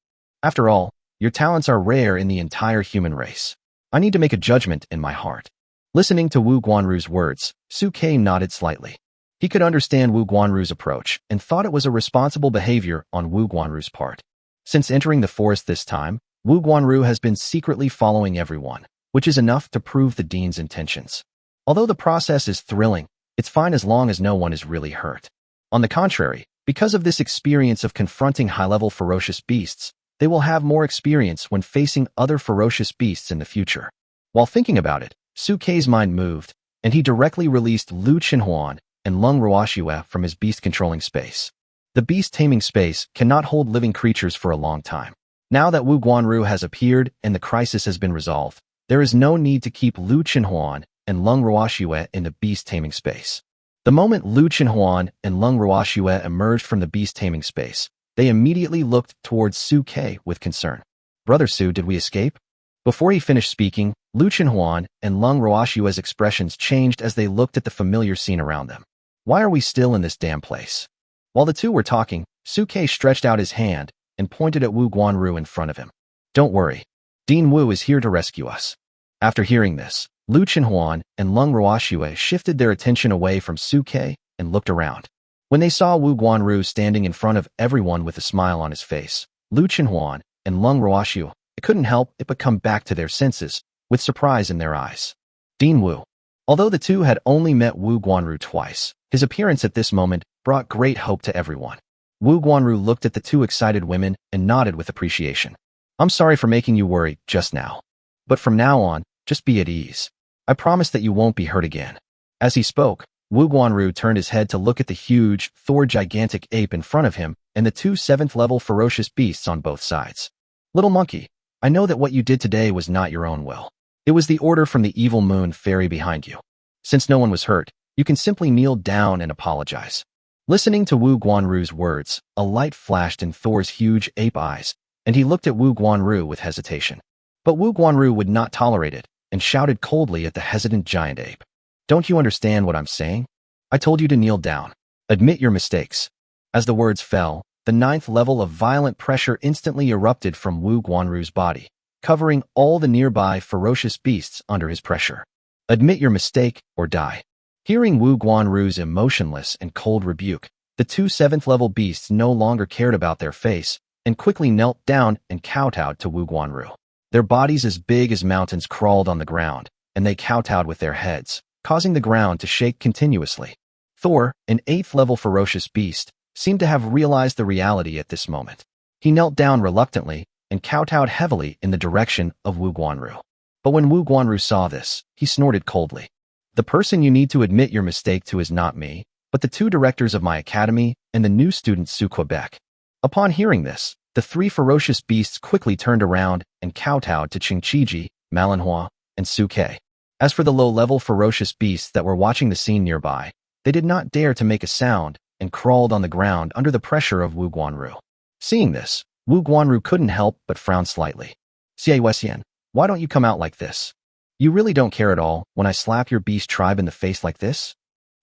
After all, your talents are rare in the entire human race. I need to make a judgment in my heart. Listening to Wu Guanru's words, Su Ke nodded slightly. He could understand Wu Guanru's approach and thought it was a responsible behavior on Wu Guanru's part. Since entering the forest this time, Wu Guanru has been secretly following everyone, which is enough to prove the dean's intentions. Although the process is thrilling, it's fine as long as no one is really hurt. On the contrary, because of this experience of confronting high-level ferocious beasts, they will have more experience when facing other ferocious beasts in the future. While thinking about it, Su Ke's mind moved, and he directly released Lu Qinhuan and Lung Ruoxue from his beast-controlling space. The beast-taming space cannot hold living creatures for a long time. Now that Wu Guanru has appeared and the crisis has been resolved, there is no need to keep Lu Qinhuan and Lung Ruoxue in the beast-taming space. The moment Lu Chenhuan and Lung Ruoxue emerged from the beast-taming space, they immediately looked towards Su Ke with concern. Brother Su, did we escape? Before he finished speaking, Lu Chenhuan and Lung Ruoxue's expressions changed as they looked at the familiar scene around them. Why are we still in this damn place? While the two were talking, Su Ke stretched out his hand and pointed at Wu Guanru in front of him. Don't worry. Dean Wu is here to rescue us. After hearing this, Lu Chenhuan and Lung Ruoxue shifted their attention away from Su Ke and looked around. When they saw Wu Guanru standing in front of everyone with a smile on his face, Lu Chenhuan and Lung Ruoxue couldn't help but come back to their senses, with surprise in their eyes. Dean Wu. Although the two had only met Wu Guanru twice, his appearance at this moment brought great hope to everyone. Wu Guanru looked at the two excited women and nodded with appreciation. I'm sorry for making you worry just now. But from now on, just be at ease. I promise that you won't be hurt again. As he spoke, Wu Guanru turned his head to look at the huge, gigantic ape in front of him and the two 7th-level ferocious beasts on both sides. Little monkey, I know that what you did today was not your own will. It was the order from the evil moon fairy behind you. Since no one was hurt, you can simply kneel down and apologize. Listening to Wu Guanru's words, a light flashed in Thor's huge ape eyes, and he looked at Wu Guanru with hesitation. But Wu Guanru would not tolerate it and shouted coldly at the hesitant giant ape. Don't you understand what I'm saying? I told you to kneel down. Admit your mistakes. As the words fell, the 9th level of violent pressure instantly erupted from Wu Guanru's body, covering all the nearby ferocious beasts under his pressure. Admit your mistake or die. Hearing Wu Guanru's emotionless and cold rebuke, the two 7th-level beasts no longer cared about their face and quickly knelt down and kowtowed to Wu Guanru. Their bodies as big as mountains crawled on the ground, and they kowtowed with their heads, causing the ground to shake continuously. Thor, an 8th-level ferocious beast, seemed to have realized the reality at this moment. He knelt down reluctantly and kowtowed heavily in the direction of Wu Guanru. But when Wu Guanru saw this, he snorted coldly. The person you need to admit your mistake to is not me, but the two directors of my academy and the new student Su Quebec. Upon hearing this, the three ferocious beasts quickly turned around and kowtowed to Qingqiji, Manhwa, and Su Ke. As for the low-level ferocious beasts that were watching the scene nearby, they did not dare to make a sound and crawled on the ground under the pressure of Wu Guanru. Seeing this, Wu Guanru couldn't help but frown slightly. Xie Wessian, why don't you come out like this? You really don't care at all when I slap your beast tribe in the face like this?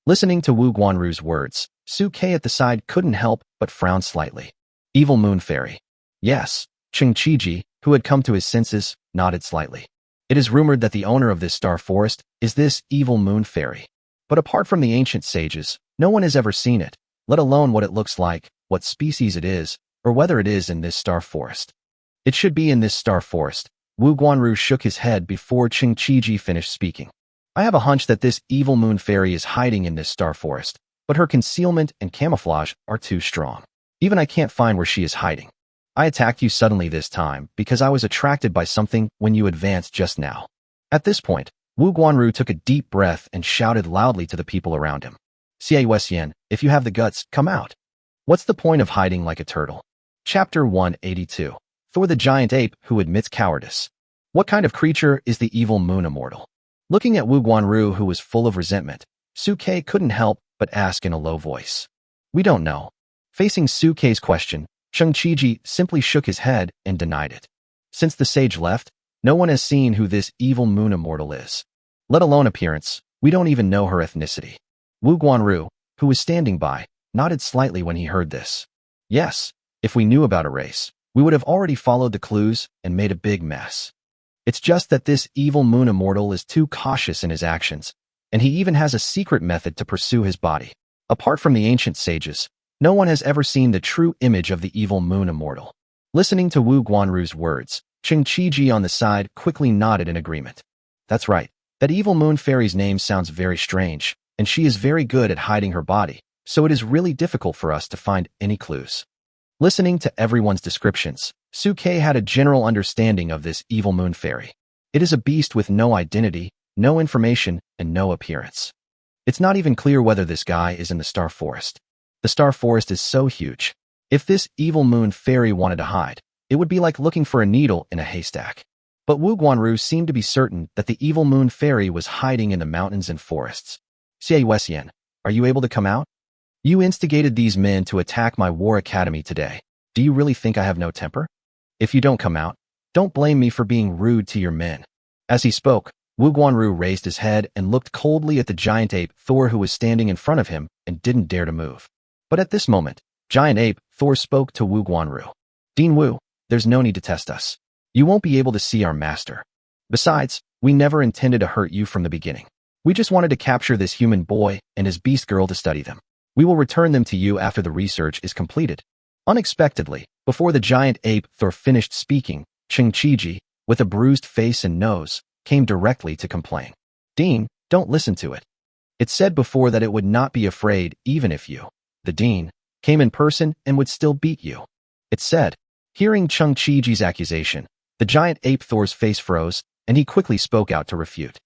Listening to Wu Guanru's words, Su Ke at the side couldn't help but frown slightly. Evil Moon Fairy. Yes, Qingqiji, who had come to his senses, nodded slightly. It is rumored that the owner of this star forest is this evil moon fairy. But apart from the ancient sages, no one has ever seen it, let alone what it looks like, what species it is, or whether it is in this star forest. It should be in this star forest. Wu Guanru shook his head before Qingqiji finished speaking. I have a hunch that this evil moon fairy is hiding in this star forest, but her concealment and camouflage are too strong. Even I can't find where she is hiding. I attacked you suddenly this time because I was attracted by something when you advanced just now. At this point, Wu Guanru took a deep breath and shouted loudly to the people around him. Xie Wessian, if you have the guts, come out. What's the point of hiding like a turtle? Chapter 182. Thor the giant ape who admits cowardice. What kind of creature is the evil moon immortal? Looking at Wu Guanru, who was full of resentment, Su Ke couldn't help but ask in a low voice. We don't know. Facing Su Ke's question, Qingqiji simply shook his head and denied it. Since the sage left, no one has seen who this evil moon immortal is. Let alone appearance, we don't even know her ethnicity. Wu Guanru, who was standing by, nodded slightly when he heard this. Yes, if we knew about a race, we would have already followed the clues and made a big mess. It's just that this evil moon immortal is too cautious in his actions, and he even has a secret method to pursue his body. Apart from the ancient sages, no one has ever seen the true image of the evil moon immortal. Listening to Wu Guanru's words, Qingqiji on the side quickly nodded in agreement. That's right, that evil moon fairy's name sounds very strange, and she is very good at hiding her body, so it is really difficult for us to find any clues. Listening to everyone's descriptions, Su Ke had a general understanding of this evil moon fairy. It is a beast with no identity, no information, and no appearance. It's not even clear whether this guy is in the star forest. The star forest is so huge. If this evil moon fairy wanted to hide, it would be like looking for a needle in a haystack. But Wu Guanru seemed to be certain that the evil moon fairy was hiding in the mountains and forests. Xie Wessian, Are you able to come out? You instigated these men to attack my war academy today. Do you really think I have no temper? If you don't come out, don't blame me for being rude to your men." As he spoke, Wu Guanru raised his head and looked coldly at the giant ape Thor who was standing in front of him and didn't dare to move. But at this moment, giant ape Thor spoke to Wu Guanru. "Dean Wu, there's no need to test us. You won't be able to see our master. Besides, we never intended to hurt you from the beginning. We just wanted to capture this human boy and his beast girl to study them. We will return them to you after the research is completed." Unexpectedly, before the giant ape Thor finished speaking, Cheng Chi-ji, with a bruised face and nose, came directly to complain. "Dean, don't listen to it. It said before that it would not be afraid even if you, the Dean, came in person and would still beat you. It said." Hearing Cheng Chi-ji's accusation, the giant ape Thor's face froze, and he quickly spoke out to refute.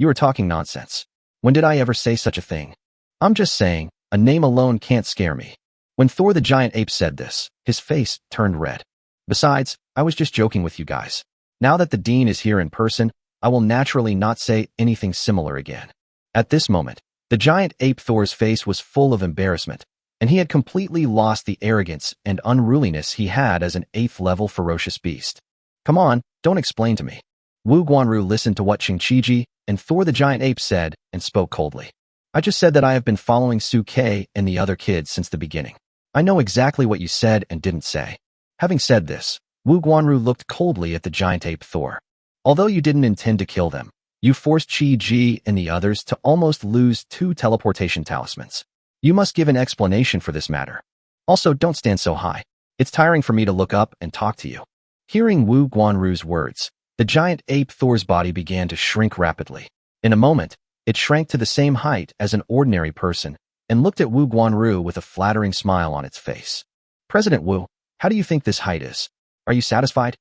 You are talking nonsense. When did I ever say such a thing? I'm just saying, a name alone can't scare me." When Thor the giant ape said this, his face turned red. "Besides, I was just joking with you guys. Now that the Dean is here in person, I will naturally not say anything similar again." At this moment, the giant ape Thor's face was full of embarrassment, and he had completely lost the arrogance and unruliness he had as an 8th-level ferocious beast. "Come on, don't explain to me." Wu Guanru listened to what Cheng Chi-ji and Thor the giant ape said and spoke coldly. "I just said that I have been following Su-Kei and the other kids since the beginning. I know exactly what you said and didn't say." Having said this, Wu Guanru looked coldly at the giant ape Thor. "Although you didn't intend to kill them, you forced Chi-Ji and the others to almost lose 2 teleportation talismans. You must give an explanation for this matter. Also, don't stand so high. It's tiring for me to look up and talk to you." Hearing Wu Guanru's words, the giant ape Thor's body began to shrink rapidly. In a moment, it shrank to the same height as an ordinary person and looked at Wu Guanru with a flattering smile on its face. "President Wu, how do you think this height is? Are you satisfied?"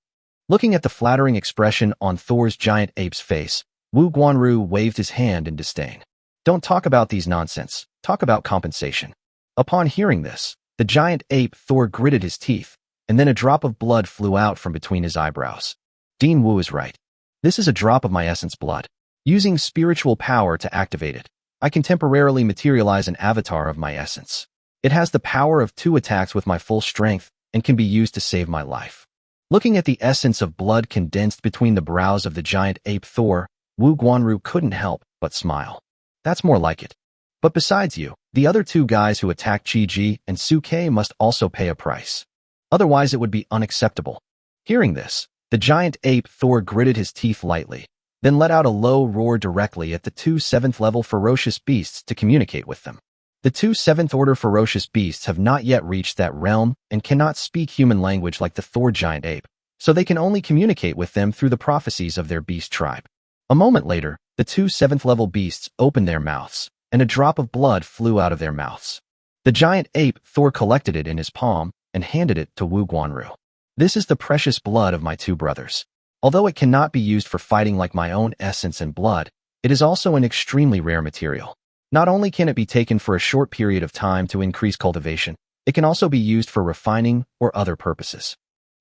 Looking at the flattering expression on Thor's giant ape's face, Wu Guanru waved his hand in disdain. "Don't talk about these nonsense. Talk about compensation." Upon hearing this, the giant ape Thor gritted his teeth, and then a drop of blood flew out from between his eyebrows. Dean Wu is right. This is a drop of my essence blood. Using spiritual power to activate it, I can temporarily materialize an avatar of my essence. It has the power of 2 attacks with my full strength and can be used to save my life. Looking at the essence of blood condensed between the brows of the giant ape Thor, Wu Guanru couldn't help but smile. "That's more like it. But besides you, the other 2 guys who attacked Chi-Ji and Su-Kei must also pay a price. Otherwise it would be unacceptable." Hearing this, the giant ape Thor gritted his teeth lightly, then let out a low roar directly at the 2 7th-level ferocious beasts to communicate with them. The 2 7th-order ferocious beasts have not yet reached that realm and cannot speak human language like the Thor giant ape, so they can only communicate with them through the prophecies of their beast tribe. A moment later, the 2 7th-level beasts opened their mouths, and a drop of blood flew out of their mouths. The giant ape Thor collected it in his palm and handed it to Wu Guanru. "This is the precious blood of my 2 brothers. Although it cannot be used for fighting like my own essence and blood, it is also an extremely rare material. Not only can it be taken for a short period of time to increase cultivation, it can also be used for refining or other purposes."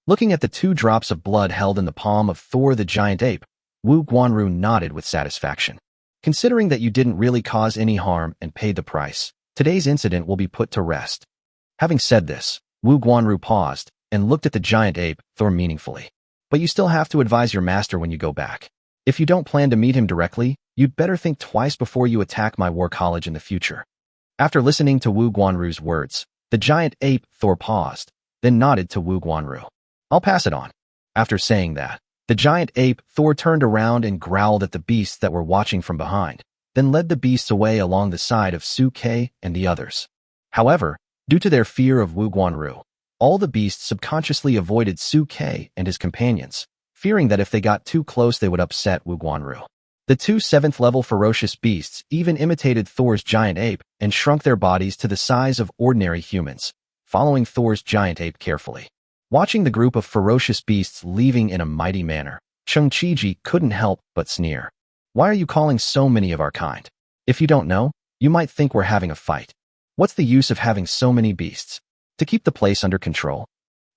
Looking at the 2 drops of blood held in the palm of Thor the giant ape, Wu Guanru nodded with satisfaction. "Considering that you didn't really cause any harm and paid the price, today's incident will be put to rest." Having said this, Wu Guanru paused and looked at the giant ape Thor meaningfully. "But you still have to advise your master when you go back. If you don't plan to meet him directly, you'd better think twice before you attack my war college in the future." After listening to Wu Guanru's words, the giant ape Thor paused, then nodded to Wu Guanru. "I'll pass it on." After saying that, the giant ape Thor turned around and growled at the beasts that were watching from behind, then led the beasts away along the side of Su-Kei and the others. However, due to their fear of Wu Guanru, all the beasts subconsciously avoided Su-Kei and his companions, fearing that if they got too close they would upset Wu Guanru. The 2 7th-level ferocious beasts even imitated Thor's giant ape and shrunk their bodies to the size of ordinary humans, following Thor's giant ape carefully. Watching the group of ferocious beasts leaving in a mighty manner, Cheng Chi-ji couldn't help but sneer. "Why are you calling so many of our kind? If you don't know, you might think we're having a fight. What's the use of having so many beasts? To keep the place under control?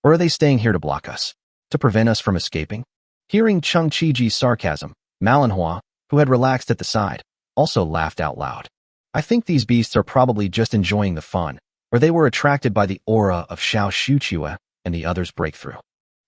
Or are they staying here to block us? To prevent us from escaping?" Hearing Cheng Chi-ji's sarcasm, Manhwa, who had relaxed at the side, also laughed out loud. I think these beasts are probably just enjoying the fun, or they were attracted by the aura of Xiao Shuqiue and the other's breakthrough.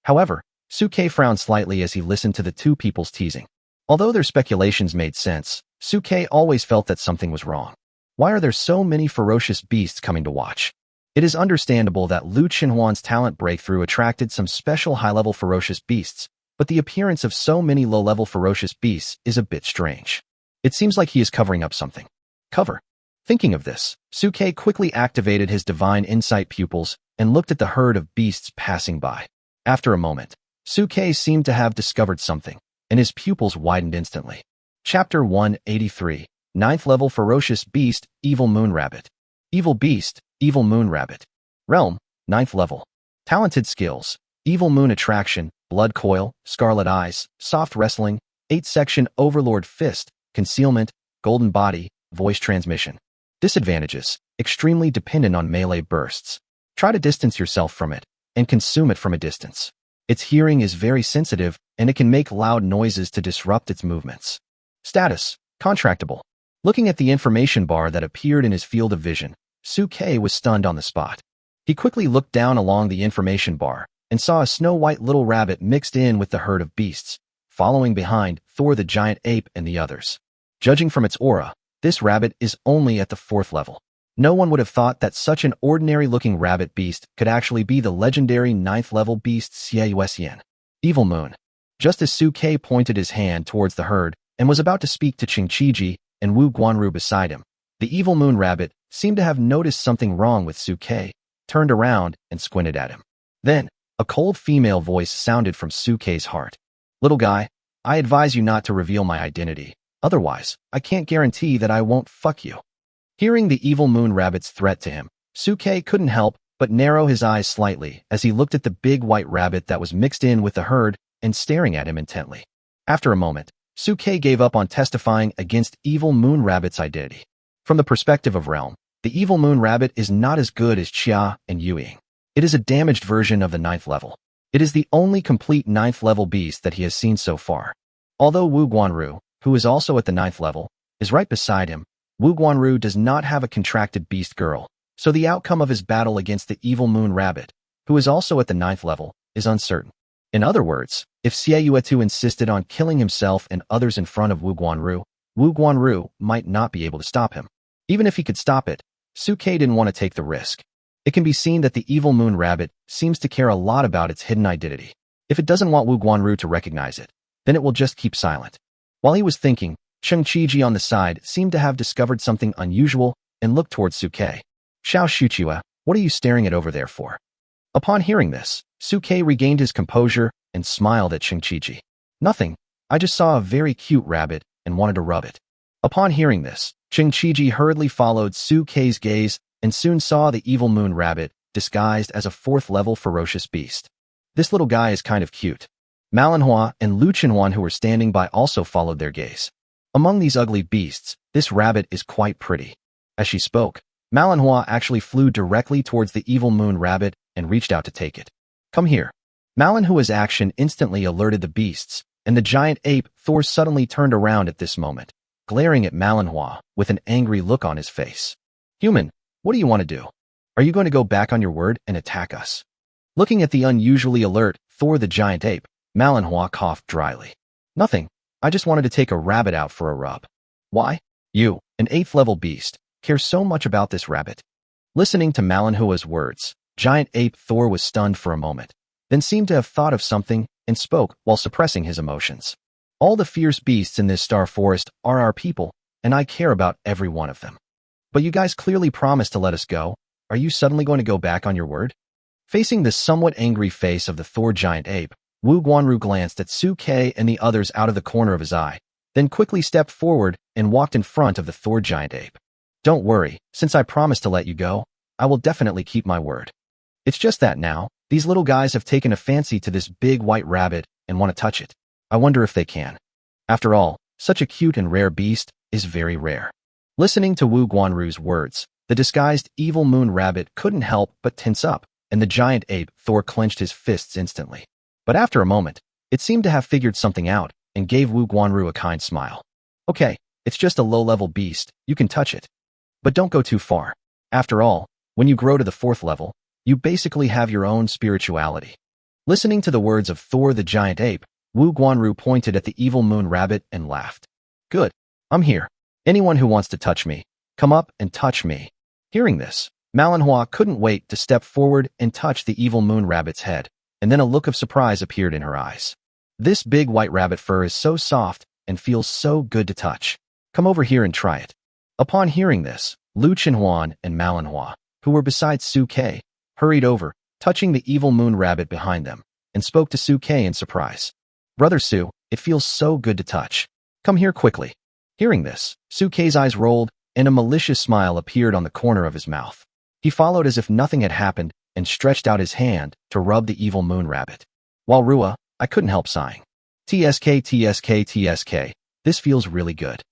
However, Suke frowned slightly as he listened to the two people's teasing. Although their speculations made sense, Suke always felt that something was wrong. Why are there so many ferocious beasts coming to watch? It is understandable that Lu Qinhuan's talent breakthrough attracted some special high-level ferocious beasts, but the appearance of so many low-level ferocious beasts is a bit strange. It seems like he is covering up something. Cover. Thinking of this, Suke quickly activated his divine insight pupils and looked at the herd of beasts passing by. After a moment, Suke seemed to have discovered something, and his pupils widened instantly. Chapter 183, 9th Level Ferocious Beast, Evil Moon Rabbit. Evil Beast, Evil Moon Rabbit. Realm, 9th Level. Talented Skills, Evil Moon Attraction, Blood Coil, Scarlet Eyes, Soft Wrestling, 8th-Section Overlord Fist, Concealment, Golden Body, Voice Transmission. Disadvantages, extremely dependent on melee bursts. Try to distance yourself from it, and consume it from a distance. Its hearing is very sensitive, and it can make loud noises to disrupt its movements. Status, Contractable. Looking at the information bar that appeared in his field of vision, Suke was stunned on the spot. He quickly looked down along the information bar and saw a snow-white little rabbit mixed in with the herd of beasts, following behind Thor the giant ape and the others. Judging from its aura, this rabbit is only at the 4th level. No one would have thought that such an ordinary-looking rabbit beast could actually be the legendary 9th level beast Xieyuxian. Evil Moon. Just as Suke pointed his hand towards the herd and was about to speak to Qingqiji and Wu Guanru beside him, the Evil Moon rabbit seemed to have noticed something wrong with Suke, turned around and squinted at him. Then, a cold female voice sounded from Suke's heart. Little guy, I advise you not to reveal my identity. Otherwise, I can't guarantee that I won't fuck you. Hearing the Evil Moon rabbit's threat to him, Suke couldn't help but narrow his eyes slightly as he looked at the big white rabbit that was mixed in with the herd and staring at him intently. After a moment, Suke gave up on testifying against Evil Moon Rabbit's identity. From the perspective of Realm, the Evil Moon Rabbit is not as good as Xia and Yueying. It is a damaged version of the 9th level. It is the only complete 9th level beast that he has seen so far. Although Wu Guanru, who is also at the 9th level, is right beside him, Wu Guanru does not have a contracted beast girl, so the outcome of his battle against the Evil Moon Rabbit, who is also at the 9th level, is uncertain. In other words, if Xieyuetu insisted on killing himself and others in front of Wu Guanru might not be able to stop him. Even if he could stop it, Suke didn't want to take the risk. It can be seen that the Evil Moon Rabbit seems to care a lot about its hidden identity. If it doesn't want Wu Guanru to recognize it, then it will just keep silent. While he was thinking, Qingqiji on the side seemed to have discovered something unusual and looked towards Suke. Xiao Shuqiue, what are you staring at over there for? Upon hearing this, Suke regained his composure and smiled at Qingqiji. Nothing, I just saw a very cute rabbit and wanted to rub it. Upon hearing this, Qingqiji hurriedly followed Suke's gaze and soon saw the Evil Moon Rabbit disguised as a 4th level ferocious beast. This little guy is kind of cute. Manhwa and Lu Qinhuan, who were standing by, also followed their gaze. Among these ugly beasts, this rabbit is quite pretty. As she spoke, Manhwa actually flew directly towards the Evil Moon Rabbit and reached out to take it. Come here. Manhwa's action instantly alerted the beasts, and the giant ape Thor suddenly turned around at this moment, glaring at Manhwa with an angry look on his face. Human, what do you want to do? Are you going to go back on your word and attack us? Looking at the unusually alert Thor the giant ape, Manhwa coughed dryly. Nothing, I just wanted to take a rabbit out for a rub. Why? You, an 8th level beast, care so much about this rabbit? Listening to Manhwa's words, giant ape Thor was stunned for a moment, then seemed to have thought of something and spoke while suppressing his emotions. All the fierce beasts in this star forest are our people, and I care about every one of them. But you guys clearly promised to let us go. Are you suddenly going to go back on your word? Facing the somewhat angry face of the Thor giant ape, Wu Guanru glanced at Suke and the others out of the corner of his eye, then quickly stepped forward and walked in front of the Thor giant ape. Don't worry, since I promised to let you go, I will definitely keep my word. It's just that now, these little guys have taken a fancy to this big white rabbit and want to touch it. I wonder if they can. After all, such a cute and rare beast is very rare. Listening to Wu Guanru's words, the disguised Evil Moon Rabbit couldn't help but tense up, and the giant ape Thor clenched his fists instantly. But after a moment, it seemed to have figured something out and gave Wu Guanru a kind smile. Okay, it's just a low-level beast, you can touch it. But don't go too far. After all, when you grow to the 4th level, you basically have your own spirituality. Listening to the words of Thor the giant ape, Wu Guanru pointed at the evil moon rabbit and laughed. Good. I'm here. Anyone who wants to touch me, come up and touch me. Hearing this, manhwa couldn't wait to step forward and touch the evil moon rabbit's head, and then a look of surprise appeared in her eyes. This big white rabbit fur is so soft and feels so good to touch. Come over here and try it. Upon hearing this, Lu Chenhuan and Manhwa, who were beside Su Ke, hurried over, touching the evil moon rabbit behind them, and spoke to Su Ke in surprise. Brother Su, it feels so good to touch. Come here quickly. Hearing this, Su Ke's eyes rolled, and a malicious smile appeared on the corner of his mouth. He followed as if nothing had happened and stretched out his hand to rub the evil moon rabbit. While Rua, I couldn't help sighing. TSK, TSK, TSK, this feels really good.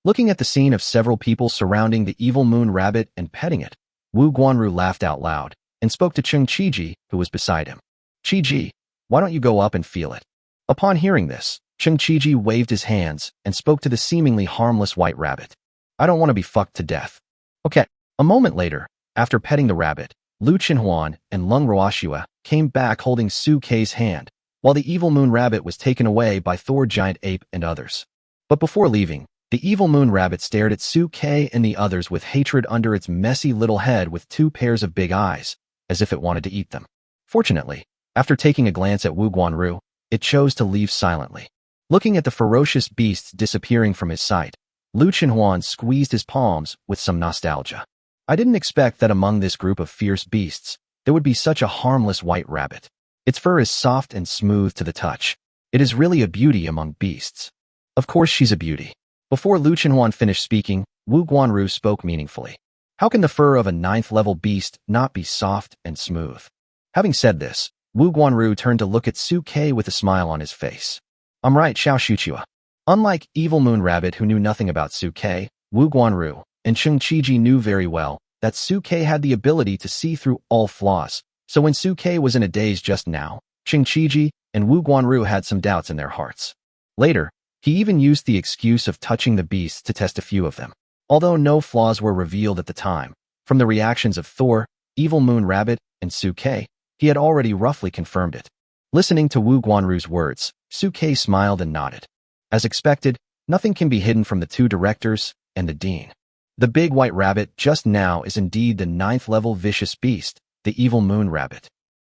Looking at the scene of several people surrounding the evil moon rabbit and petting it, Wu Guanru laughed out loud and spoke to Cheng Qiji, who was beside him. Qiji, why don't you go up and feel it? Upon hearing this, Cheng Qiji waved his hands and spoke to the seemingly harmless white rabbit. I don't want to be fucked to death. Okay. A moment later, after petting the rabbit, Lu Chenhuan and Lung Roashua came back holding Su Ke's hand, while the evil moon rabbit was taken away by Thor giant ape and others. But before leaving, the evil moon rabbit stared at Su Ke and the others with hatred under its messy little head with 2 pairs of big eyes, as if it wanted to eat them. Fortunately, after taking a glance at Wu Guanru, it chose to leave silently. Looking at the ferocious beasts disappearing from his sight, Lu Chenhuan squeezed his palms with some nostalgia. I didn't expect that among this group of fierce beasts, there would be such a harmless white rabbit. Its fur is soft and smooth to the touch. It is really a beauty among beasts. Of course she's a beauty. Before Lu Chenhuan finished speaking, Wu Guanru spoke meaningfully. How can the fur of a 9th-level beast not be soft and smooth? Having said this, Wu Guanru turned to look at Su Ke with a smile on his face. I'm right, Xiao Shuchua. Unlike Evil Moon Rabbit who knew nothing about Su Ke, Wu Guanru and Cheng Qiji knew very well that Su Ke had the ability to see through all flaws, so when Su Ke was in a daze just now, Cheng Qiji and Wu Guanru had some doubts in their hearts. Later, he even used the excuse of touching the beasts to test a few of them. Although no flaws were revealed at the time, from the reactions of Thor, Evil Moon Rabbit, and Su Ke, he had already roughly confirmed it. Listening to Wu Guanru's words, Su Ke smiled and nodded. As expected, nothing can be hidden from the 2 directors and the dean. The big white rabbit just now is indeed the 9th-level vicious beast, the Evil Moon Rabbit.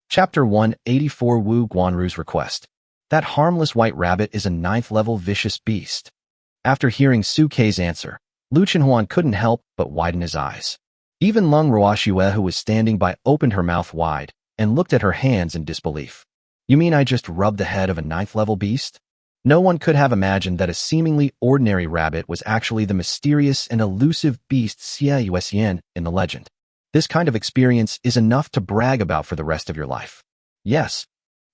Chapter 184 Wu Guanru's request. That harmless white rabbit is a 9th-level vicious beast. After hearing Su Ke's answer, Lu Chenhuan couldn't help but widen his eyes. Even Lung Roashue, who was standing by, opened her mouth wide and looked at her hands in disbelief. You mean I just rubbed the head of a 9th-level beast? No one could have imagined that a seemingly ordinary rabbit was actually the mysterious and elusive beast Xie Yuxian in the legend. This kind of experience is enough to brag about for the rest of your life. Yes.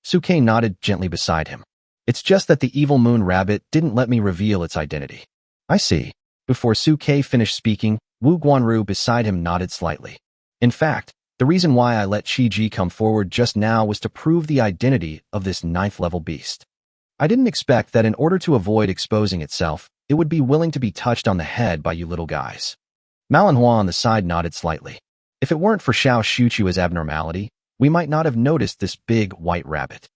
Su Ke nodded gently beside him. It's just that the Evil Moon Rabbit didn't let me reveal its identity. I see. Before Su Ke finished speaking, Wu Guanru beside him nodded slightly. In fact, the reason why I let Qiji come forward just now was to prove the identity of this 9th-level beast. I didn't expect that in order to avoid exposing itself, it would be willing to be touched on the head by you little guys. Manhwa on the side nodded slightly. If it weren't for Xiao Shuchua's abnormality, we might not have noticed this big white rabbit.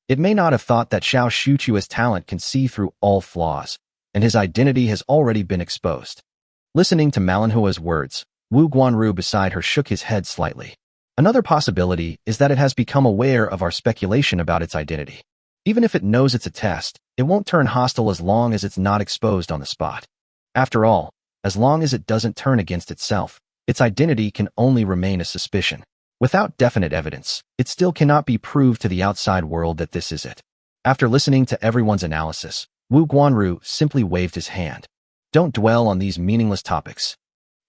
It may not have thought that Xiao Shuchua's talent can see through all flaws, and his identity has already been exposed. Listening to Manhwa's words, Wu Guanru beside her shook his head slightly. Another possibility is that it has become aware of our speculation about its identity. Even if it knows it's a test, it won't turn hostile as long as it's not exposed on the spot. After all, as long as it doesn't turn against itself, its identity can only remain a suspicion. Without definite evidence, it still cannot be proved to the outside world that this is it. After listening to everyone's analysis, Wu Guanru simply waved his hand. Don't dwell on these meaningless topics.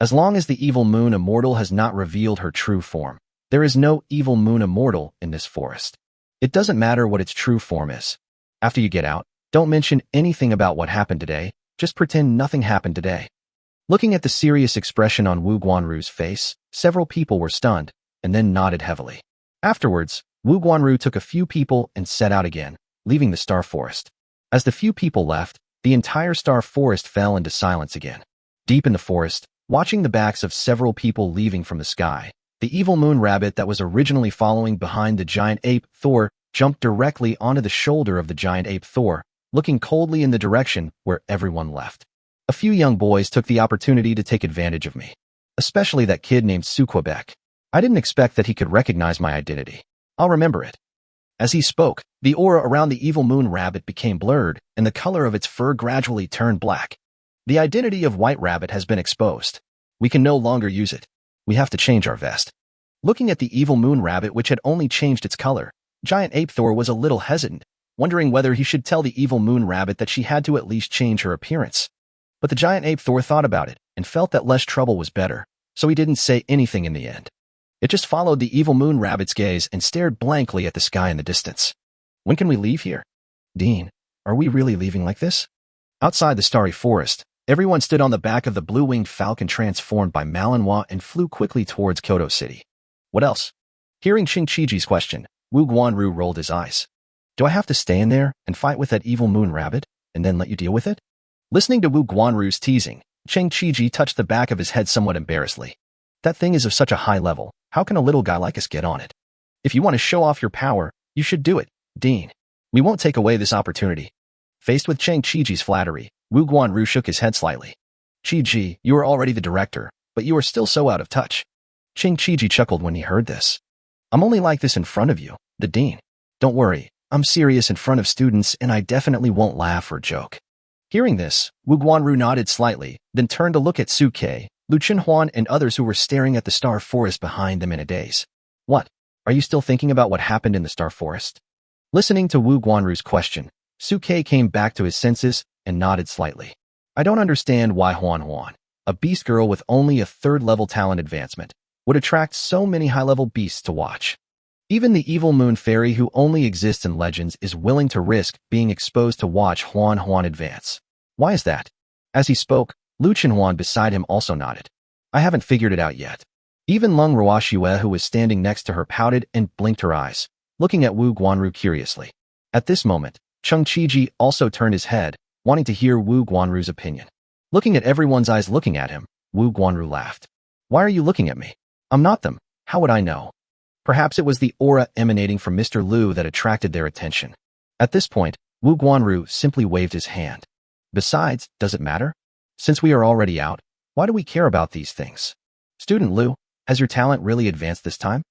As long as the Evil Moon Immortal has not revealed her true form, there is no Evil Moon Immortal in this forest. It doesn't matter what its true form is. After you get out, don't mention anything about what happened today, just pretend nothing happened today. Looking at the serious expression on Wu Guanru's face, several people were stunned, and then nodded heavily. Afterwards, Wu Guanru took a few people and set out again, leaving the Star Forest. As the few people left, the entire Star Forest fell into silence again. Deep in the forest, Watching the backs of several people leaving from the sky, the evil moon rabbit that was originally following behind the giant ape Thor jumped directly onto the shoulder of the giant ape Thor, looking coldly in the direction where everyone left. A few young boys took the opportunity to take advantage of me, especially that kid named Quebec. I didn't expect that he could recognize my identity. I'll remember it. As he spoke, the aura around the evil moon rabbit became blurred, and the color of its fur gradually turned black. The identity of White Rabbit has been exposed. We can no longer use it. We have to change our vest. Looking at the evil moon rabbit, which had only changed its color, giant ape Thor was a little hesitant, wondering whether he should tell the evil moon rabbit that she had to at least change her appearance. But the giant ape Thor thought about it and felt that less trouble was better, so he didn't say anything in the end. It just followed the evil moon rabbit's gaze and stared blankly at the sky in the distance. When can we leave here? Dean, are we really leaving like this? Outside the starry forest, everyone stood on the back of the blue-winged falcon transformed by manhwa and flew quickly towards Kyoto City. What else? Hearing Qingqiji's question, Wu Guanru rolled his eyes. Do I have to stay in there and fight with that evil moon rabbit and then let you deal with it? Listening to Wu Guanru's teasing, Qingqiji touched the back of his head somewhat embarrassedly. That thing is of such a high level. How can a little guy like us get on it? If you want to show off your power, you should do it, Dean. We won't take away this opportunity. Faced with Qingqiji's flattery, Wu Guanru shook his head slightly. Qiji, you are already the director, but you are still so out of touch. Qingqiji chuckled when he heard this. I'm only like this in front of you, the dean. Don't worry, I'm serious in front of students and I definitely won't laugh or joke. Hearing this, Wu Guanru nodded slightly, then turned to look at Suke, Lu Chenhuan, and others who were staring at the star forest behind them in a daze. What? Are you still thinking about what happened in the star forest? Listening to Wu Guanru's question, Suke came back to his senses and nodded slightly. I don't understand why Huan, a beast girl with only a third-level talent advancement, would attract so many high-level beasts to watch. Even the evil moon fairy who only exists in legends is willing to risk being exposed to watch Huan advance. Why is that? As he spoke, Lu Chenhuan beside him also nodded. I haven't figured it out yet. Even Lung Ruoxue, who was standing next to her, pouted and blinked her eyes, looking at Wu Guanru curiously. At this moment, Qingqiji also turned his head, wanting to hear Wu Guanru's opinion. Looking at everyone's eyes looking at him, Wu Guanru laughed. Why are you looking at me? I'm not them. How would I know? Perhaps it was the aura emanating from Mr. Lu that attracted their attention. At this point, Wu Guanru simply waved his hand. Besides, does it matter? Since we are already out, why do we care about these things? Student Lu, has your talent really advanced this time?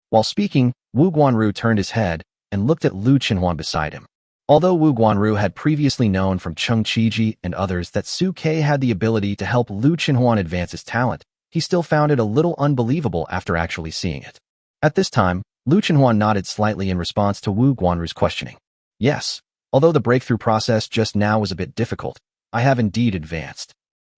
While speaking, Wu Guanru turned his head and looked at Lu Chenhuan beside him. Although Wu Guanru had previously known from Qingqiji and others that Suke had the ability to help Lu Chenhuan advance his talent, he still found it a little unbelievable after actually seeing it. At this time, Lu Chenhuan nodded slightly in response to Wu Guanru's questioning. Yes, although the breakthrough process just now was a bit difficult, I have indeed advanced.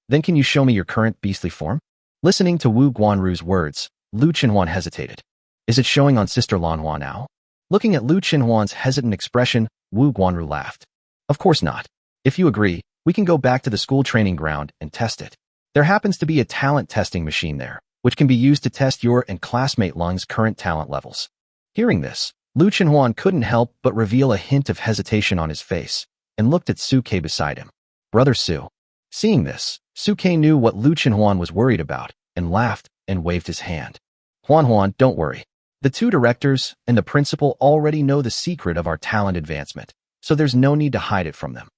Then can you show me your current beastly form? Listening to Wu Guanru's words, Lu Chenhuan hesitated. Is it showing on Sister Lanhua now? Looking at Lu Chenhuan's hesitant expression, Wu Guanru laughed. Of course not. If you agree, we can go back to the school training ground and test it. There happens to be a talent testing machine there, which can be used to test your and classmate Lung's current talent levels. Hearing this, Lu Chenhuan couldn't help but reveal a hint of hesitation on his face, and looked at Suke beside him. Brother Su. Seeing this, Suke knew what Lu Chenhuan was worried about, and laughed and waved his hand. Huan, don't worry. The two directors and the principal already know the secret of our talent advancement, so there's no need to hide it from them.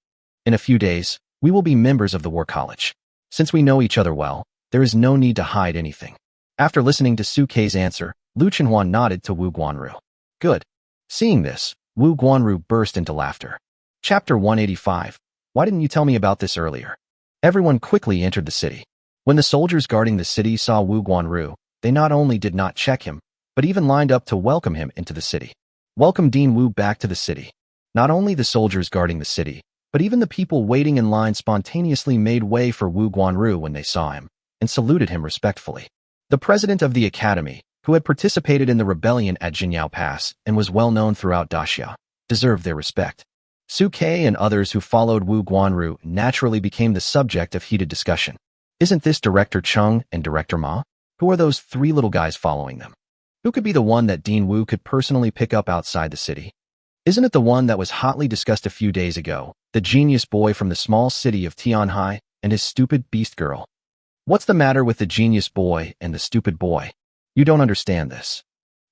In a few days, we will be members of the War College. Since we know each other well, there is no need to hide anything. After listening to Suke's answer, Lu Chenhuan nodded to Wu Guanru. Good. Seeing this, Wu Guanru burst into laughter. Chapter 185. Why didn't you tell me about this earlier? Everyone quickly entered the city. When the soldiers guarding the city saw Wu Guanru, they not only did not check him, but even lined up to welcome him into the city. Welcome Dean Wu back to the city. Not only the soldiers guarding the city, but even the people waiting in line spontaneously made way for Wu Guanru when they saw him, and saluted him respectfully. The president of the academy, who had participated in the rebellion at Jinyao Pass and was well known throughout Daxia, deserved their respect. Suke and others who followed Wu Guanru naturally became the subject of heated discussion. Isn't this Director Chung and Director Ma? Who are those three little guys following them? Who could be the one that Dean Wu could personally pick up outside the city? Isn't it the one that was hotly discussed a few days ago, the genius boy from the small city of Tianhai and his stupid beast girl? What's the matter with the genius boy and the stupid boy? You don't understand this.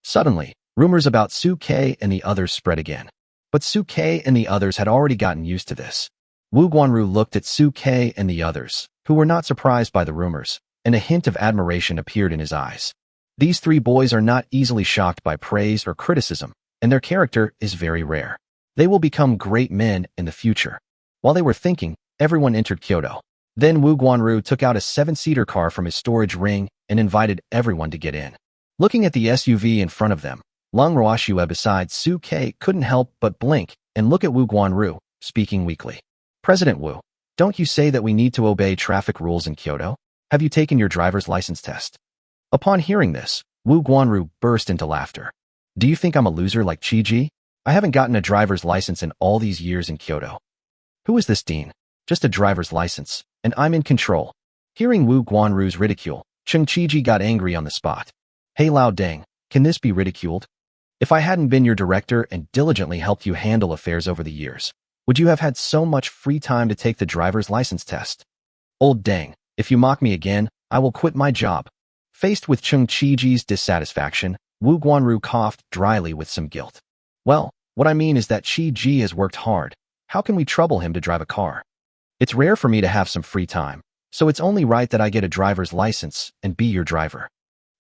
Suddenly, rumors about Suke and the others spread again. But Suke and the others had already gotten used to this. Wu Guanru looked at Suke and the others, who were not surprised by the rumors, and a hint of admiration appeared in his eyes. These three boys are not easily shocked by praise or criticism, and their character is very rare. They will become great men in the future. While they were thinking, everyone entered Kyoto. Then Wu Guanru took out a 7-seater car from his storage ring and invited everyone to get in. Looking at the SUV in front of them, Lung Ruoxue beside Su Ke couldn't help but blink and look at Wu Guanru, speaking weakly. President Wu, don't you say that we need to obey traffic rules in Kyoto? Have you taken your driver's license test? Upon hearing this, Wu Guanru burst into laughter. Do you think I'm a loser like Chi-Ji? I haven't gotten a driver's license in all these years in Kyoto. Who is this Dean? Just a driver's license, and I'm in control. Hearing Wu Guanru's ridicule, Cheng Chi-Ji got angry on the spot. Hey Lao Deng, can this be ridiculed? If I hadn't been your director and diligently helped you handle affairs over the years, would you have had so much free time to take the driver's license test? Old Deng, if you mock me again, I will quit my job. Faced with Cheng Chi-Ji's dissatisfaction, Wu Guanru coughed dryly with some guilt. Well, what I mean is that Chi-Ji has worked hard. How can we trouble him to drive a car? It's rare for me to have some free time, so it's only right that I get a driver's license and be your driver.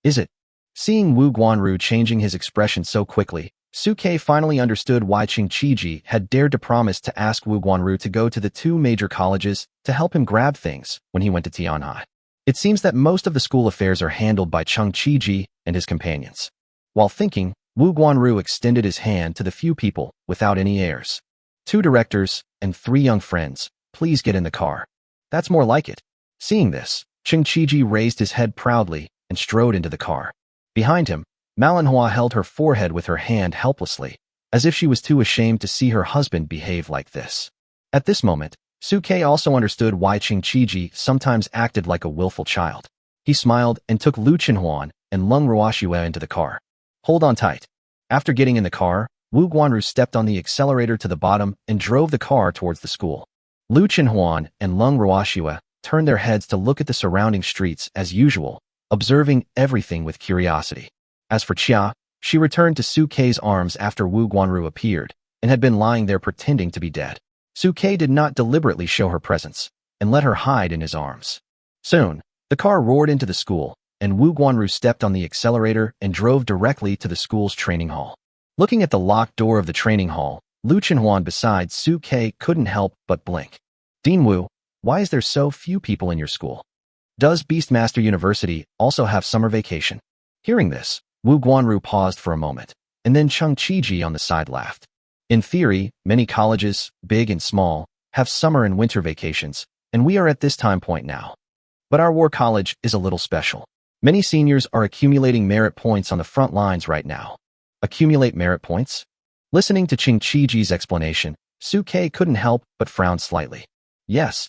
Is it? Seeing Wu Guanru changing his expression so quickly, Suke finally understood why Cheng Chi-Ji had dared to promise to ask Wu Guanru to go to the 2 major colleges to help him grab things when he went to Tianhai. It seems that most of the school affairs are handled by Cheng Chi-Ji and his companions. While thinking, Wu Guanru extended his hand to the few people without any airs. 2 directors and 3 young friends, please get in the car. That's more like it. Seeing this, Cheng Chi-Ji raised his head proudly and strode into the car. Behind him, Manhwa held her forehead with her hand helplessly, as if she was too ashamed to see her husband behave like this. At this moment, Suke also understood why Cheng Chi-Ji sometimes acted like a willful child. He smiled and took Lu Chenhuan and Lung Ruoxue into the car. Hold on tight. After getting in the car, Wu Guanru stepped on the accelerator to the bottom and drove the car towards the school. Lu Chenhuan and Lung Ruoxue turned their heads to look at the surrounding streets as usual, observing everything with curiosity. As for Chia, she returned to Suke's arms after Wu Guanru appeared and had been lying there pretending to be dead. Suke did not deliberately show her presence and let her hide in his arms. Soon, the car roared into the school, and Wu Guanru stepped on the accelerator and drove directly to the school's training hall. Looking at the locked door of the training hall, Lu Chenhuan beside Suke couldn't help but blink. Dean Wu, why is there so few people in your school? Does Beastmaster University also have summer vacation? Hearing this, Wu Guanru paused for a moment, and then Cheng Chi-Ji on the side laughed. In theory, many colleges, big and small, have summer and winter vacations, and we are at this time point now. But our war college is a little special. Many seniors are accumulating merit points on the front lines right now. Accumulate merit points? Listening to Cheng Chi-Ji's explanation, Suke couldn't help but frown slightly. Yes.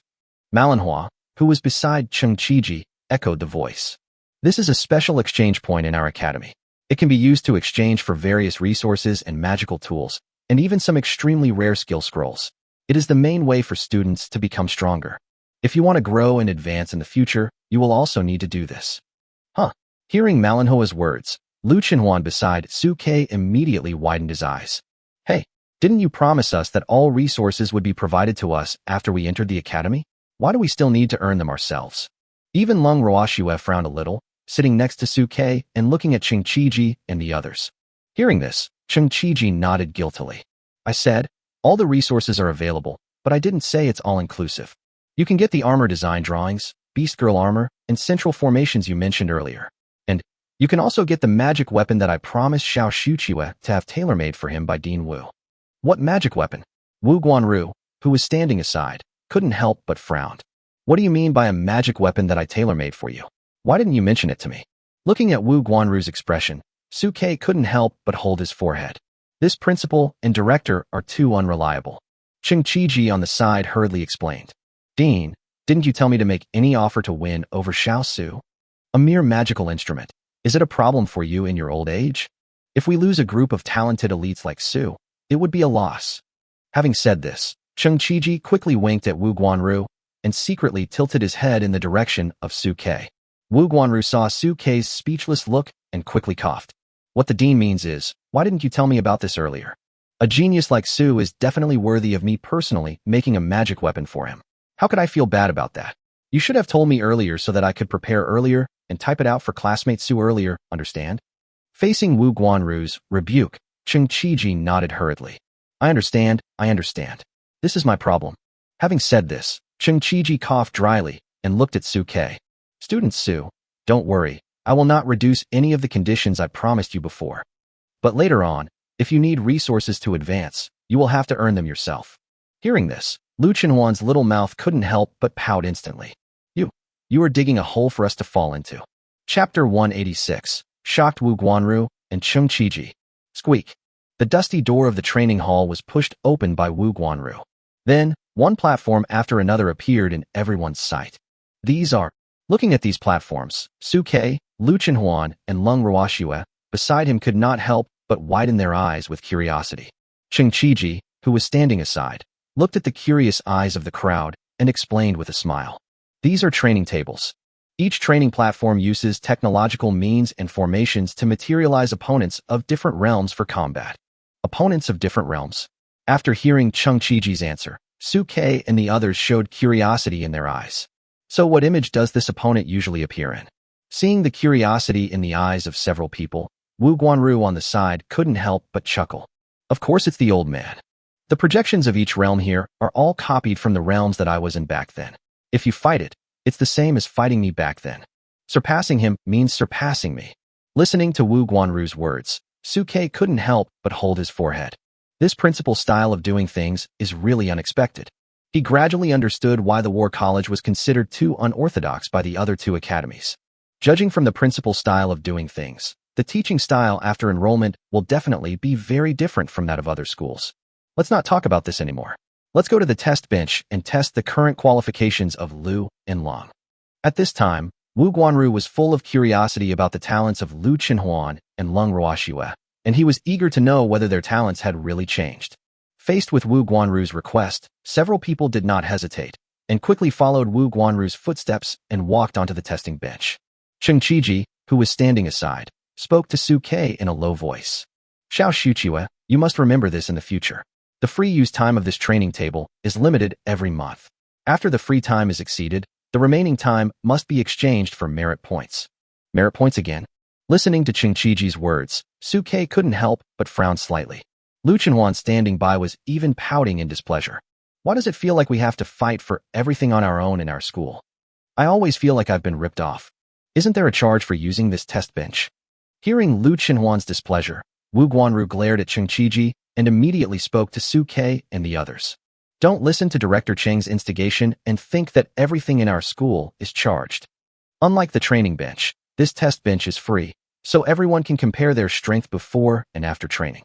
Manhwa, who was beside Cheng Chi-Ji, echoed the voice. This is a special exchange point in our academy. It can be used to exchange for various resources and magical tools, and even some extremely rare skill scrolls. It is the main way for students to become stronger. If you want to grow and advance in the future, you will also need to do this. Huh. Hearing Manhwa's words, Lu Chenhuan beside Suke immediately widened his eyes. Hey, didn't you promise us that all resources would be provided to us after we entered the academy? Why do we still need to earn them ourselves? Even Lung Ruoxue frowned a little, sitting next to Suke and looking at Cheng Chi-Ji and the others. Hearing this, Cheng Chi-Ji nodded guiltily. I said, all the resources are available, but I didn't say it's all-inclusive. You can get the armor design drawings, Beast Girl armor, and central formations you mentioned earlier. And you can also get the magic weapon that I promised Xiao Shuqiue to have tailor-made for him by Dean Wu. What magic weapon? Wu Guanru, who was standing aside, couldn't help but frowned. What do you mean by a magic weapon that I tailor-made for you? Why didn't you mention it to me? Looking at Wu Guanru's expression, Suke couldn't help but hold his forehead. This principal and director are too unreliable. Cheng Chi-Ji on the side hurriedly explained. Dean, didn't you tell me to make any offer to win over Xiao Su? A mere magical instrument. Is it a problem for you in your old age? If we lose a group of talented elites like Su, it would be a loss. Having said this, Cheng Chi-Ji quickly winked at Wu Guanru, and secretly tilted his head in the direction of Su-Kei. Wu Guanru saw Su-Kei's speechless look and quickly coughed. What the dean means is, why didn't you tell me about this earlier? A genius like Su is definitely worthy of me personally making a magic weapon for him. How could I feel bad about that? You should have told me earlier so that I could prepare earlier and type it out for classmate Su earlier, understand? Facing Wu Guanru's rebuke, Cheng Qiji nodded hurriedly. I understand. This is my problem. Having said this, Cheng Qiji coughed dryly and looked at Su-Kei. Student Su, don't worry, I will not reduce any of the conditions I promised you before. But later on, if you need resources to advance, you will have to earn them yourself. Hearing this, Lu Chenhuan's little mouth couldn't help but pout instantly. You are digging a hole for us to fall into. Chapter 186, shocked Wu Guanru and Cheng Qiji. Squeak. The dusty door of the training hall was pushed open by Wu Guanru. Then, one platform after another appeared in everyone's sight. Looking at these platforms, Su-Kei, Lu Chenhuan, and Lung Ruoxue beside him could not help but widen their eyes with curiosity. Cheng Qiji, who was standing aside, looked at the curious eyes of the crowd and explained with a smile. These are training tables. Each training platform uses technological means and formations to materialize opponents of different realms for combat. Opponents of different realms. After hearing Cheng Qiji's answer, Su-Kei and the others showed curiosity in their eyes. So what image does this opponent usually appear in? Seeing the curiosity in the eyes of several people, Wu Guanru on the side couldn't help but chuckle. Of course it's the old man. The projections of each realm here are all copied from the realms that I was in back then. If you fight it, it's the same as fighting me back then. Surpassing him means surpassing me. Listening to Wu Guanru's words, Su-Kei couldn't help but hold his forehead. This principal style of doing things is really unexpected. He gradually understood why the War College was considered too unorthodox by the other two academies. Judging from the principal style of doing things, the teaching style after enrollment will definitely be very different from that of other schools. Let's not talk about this anymore. Let's go to the test bench and test the current qualifications of Lu and Long. At this time, Wu Guanru was full of curiosity about the talents of Lu Chenhuan and Lung Ruoxue, and he was eager to know whether their talents had really changed. Faced with Wu Guanru's request, several people did not hesitate, and quickly followed Wu Guanru's footsteps and walked onto the testing bench. Cheng Qiji, who was standing aside, spoke to Su-Kei in a low voice. Xiao Shuqiue, you must remember this in the future. The free use time of this training table is limited every month. After the free time is exceeded, the remaining time must be exchanged for merit points. Merit points again. Listening to Cheng Qiji's words, Su-Kei couldn't help but frown slightly. Lu Chenhuan standing by was even pouting in displeasure. Why does it feel like we have to fight for everything on our own in our school? I always feel like I've been ripped off. Isn't there a charge for using this test bench? Hearing Lu Chenhuan's displeasure, Wu Guanru glared at Cheng Qiji and immediately spoke to Su-Kei and the others. Don't listen to Director Cheng's instigation and think that everything in our school is charged. Unlike the training bench, this test bench is free, so everyone can compare their strength before and after training.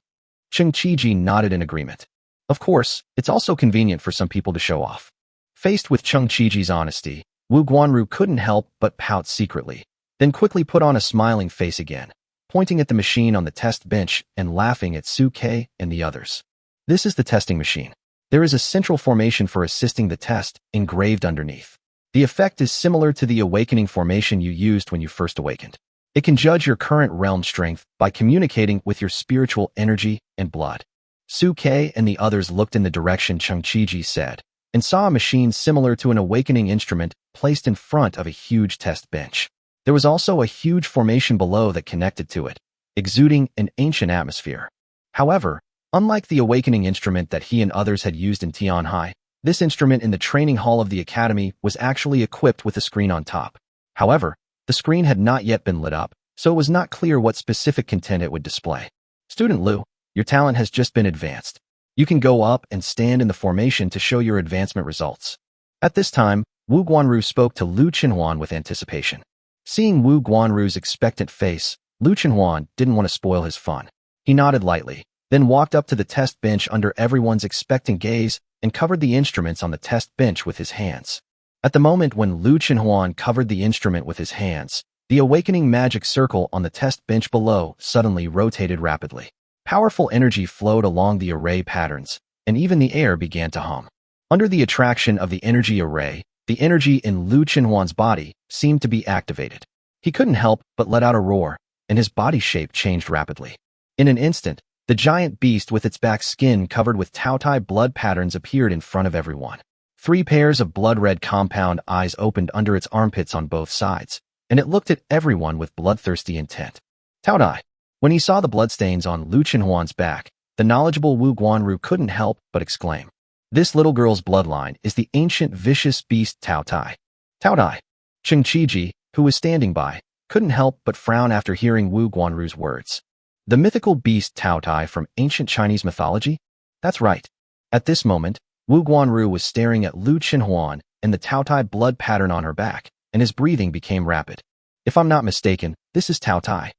Cheng Qiji nodded in agreement. Of course, it's also convenient for some people to show off. Faced with Cheng Qiji's honesty, Wu Guanru couldn't help but pout secretly, then quickly put on a smiling face again, pointing at the machine on the test bench and laughing at Su-Kei and the others. This is the testing machine. There is a central formation for assisting the test engraved underneath. The effect is similar to the awakening formation you used when you first awakened. It can judge your current realm strength by communicating with your spiritual energy and blood. Su-Kei and the others looked in the direction Cheng Qiji said, and saw a machine similar to an awakening instrument placed in front of a huge test bench. There was also a huge formation below that connected to it, exuding an ancient atmosphere. However, unlike the awakening instrument that he and others had used in Tianhai, this instrument in the training hall of the academy was actually equipped with a screen on top. However, the screen had not yet been lit up, so it was not clear what specific content it would display. Student Lu, your talent has just been advanced. You can go up and stand in the formation to show your advancement results. At this time, Wu Guanru spoke to Lu Chenhuan with anticipation. Seeing Wu Guanru's expectant face, Lu Chenhuan didn't want to spoil his fun. He nodded lightly, then walked up to the test bench under everyone's expectant gaze and covered the instruments on the test bench with his hands. At the moment when Lu Chenhuan covered the instrument with his hands, the awakening magic circle on the test bench below suddenly rotated rapidly. Powerful energy flowed along the array patterns, and even the air began to hum. Under the attraction of the energy array, The energy in Lu Qinhuan's body seemed to be activated. He couldn't help but let out a roar, and his body shape changed rapidly. In an instant, the giant beast with its back skin covered with Taotai blood patterns appeared in front of everyone. 3 pairs of blood-red compound eyes opened under its armpits on both sides, and it looked at everyone with bloodthirsty intent. Taotai. When he saw the bloodstains on Lu Qinhuan's back, the knowledgeable Wu Guanru couldn't help but exclaim, "This little girl's bloodline is the ancient vicious beast Taotai." Taotai. Cheng Qiji, who was standing by, couldn't help but frown after hearing Wu Guanru's words. The mythical beast Taotai from ancient Chinese mythology? That's right. At this moment, Wu Guanru was staring at Lu Qinhuan and the Taotai blood pattern on her back, and his breathing became rapid. If I'm not mistaken, this is Taotai.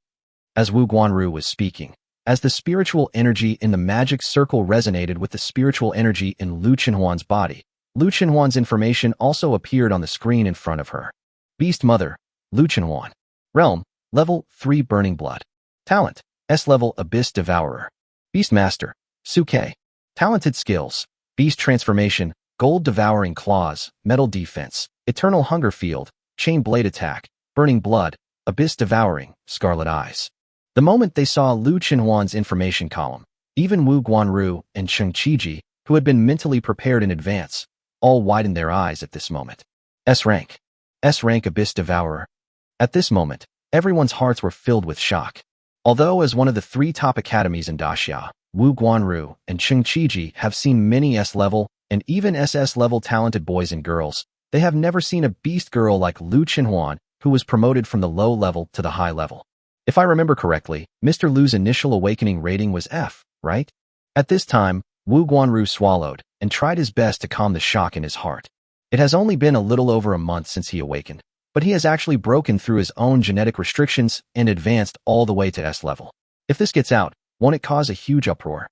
As Wu Guanru was speaking, as the spiritual energy in the magic circle resonated with the spiritual energy in Lu Qinhuan's body, Lu Qinhuan's information also appeared on the screen in front of her. Beast Mother, Lu Qinhuan. Realm, Level 3 Burning Blood. Talent, S-Level Abyss Devourer. Beastmaster, Suke. Talented skills, Beast Transformation, Gold Devouring Claws, Metal Defense, Eternal Hunger Field, Chain Blade Attack, Burning Blood, Abyss Devouring, Scarlet Eyes. The moment they saw Lu Qinhuan's information column, even Wu Guanru and Cheng Qiji, who had been mentally prepared in advance, all widened their eyes at this moment. S-Rank. S-Rank Abyss Devourer. At this moment, everyone's hearts were filled with shock. Although as one of the 3 top academies in Daxia, Wu Guanru and Cheng Qiji have seen many S-level and even SS-level talented boys and girls, they have never seen a beast girl like Lu Qinhuan, who was promoted from the low level to the high level. If I remember correctly, Mr. Lu's initial awakening rating was F, right? At this time, Wu Guanru swallowed and tried his best to calm the shock in his heart. It has only been a little over a month since he awakened, but he has actually broken through his own genetic restrictions and advanced all the way to S-level. If this gets out, won't it cause a huge uproar?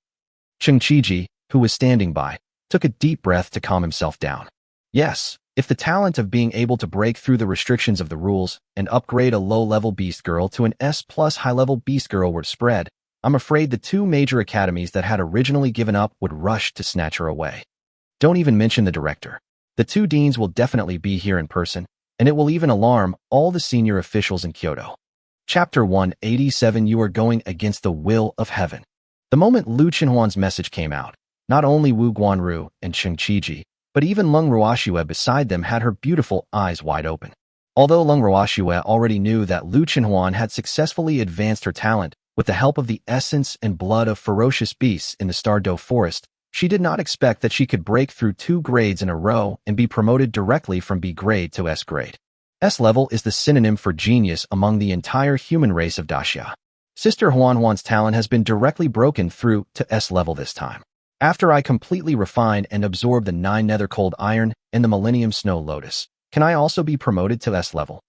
Cheng Qiji, who was standing by, took a deep breath to calm himself down. Yes, if the talent of being able to break through the restrictions of the rules and upgrade a low-level beast girl to an S+ high-level beast girl were to spread, I'm afraid the 2 major academies that had originally given up would rush to snatch her away. Don't even mention the director. The 2 deans will definitely be here in person, and it will even alarm all the senior officials in Kyoto. Chapter 187 You are going against the will of heaven. The moment Lu Qinhuan's message came out, not only Wu Guanru and Cheng Qiji, but even Lung Ruoxue beside them had her beautiful eyes wide open. Although Lung Ruoxue already knew that Lu Qinhuan had successfully advanced her talent with the help of the essence and blood of ferocious beasts in the Stardow Forest, she did not expect that she could break through 2 grades in a row and be promoted directly from B grade to S grade. S-level is the synonym for genius among the entire human race of Daxia. Sister Huanhuan's talent has been directly broken through to S-level this time. After I completely refine and absorb the 9 nether cold iron and the Millennium Snow Lotus, can I also be promoted to S-level?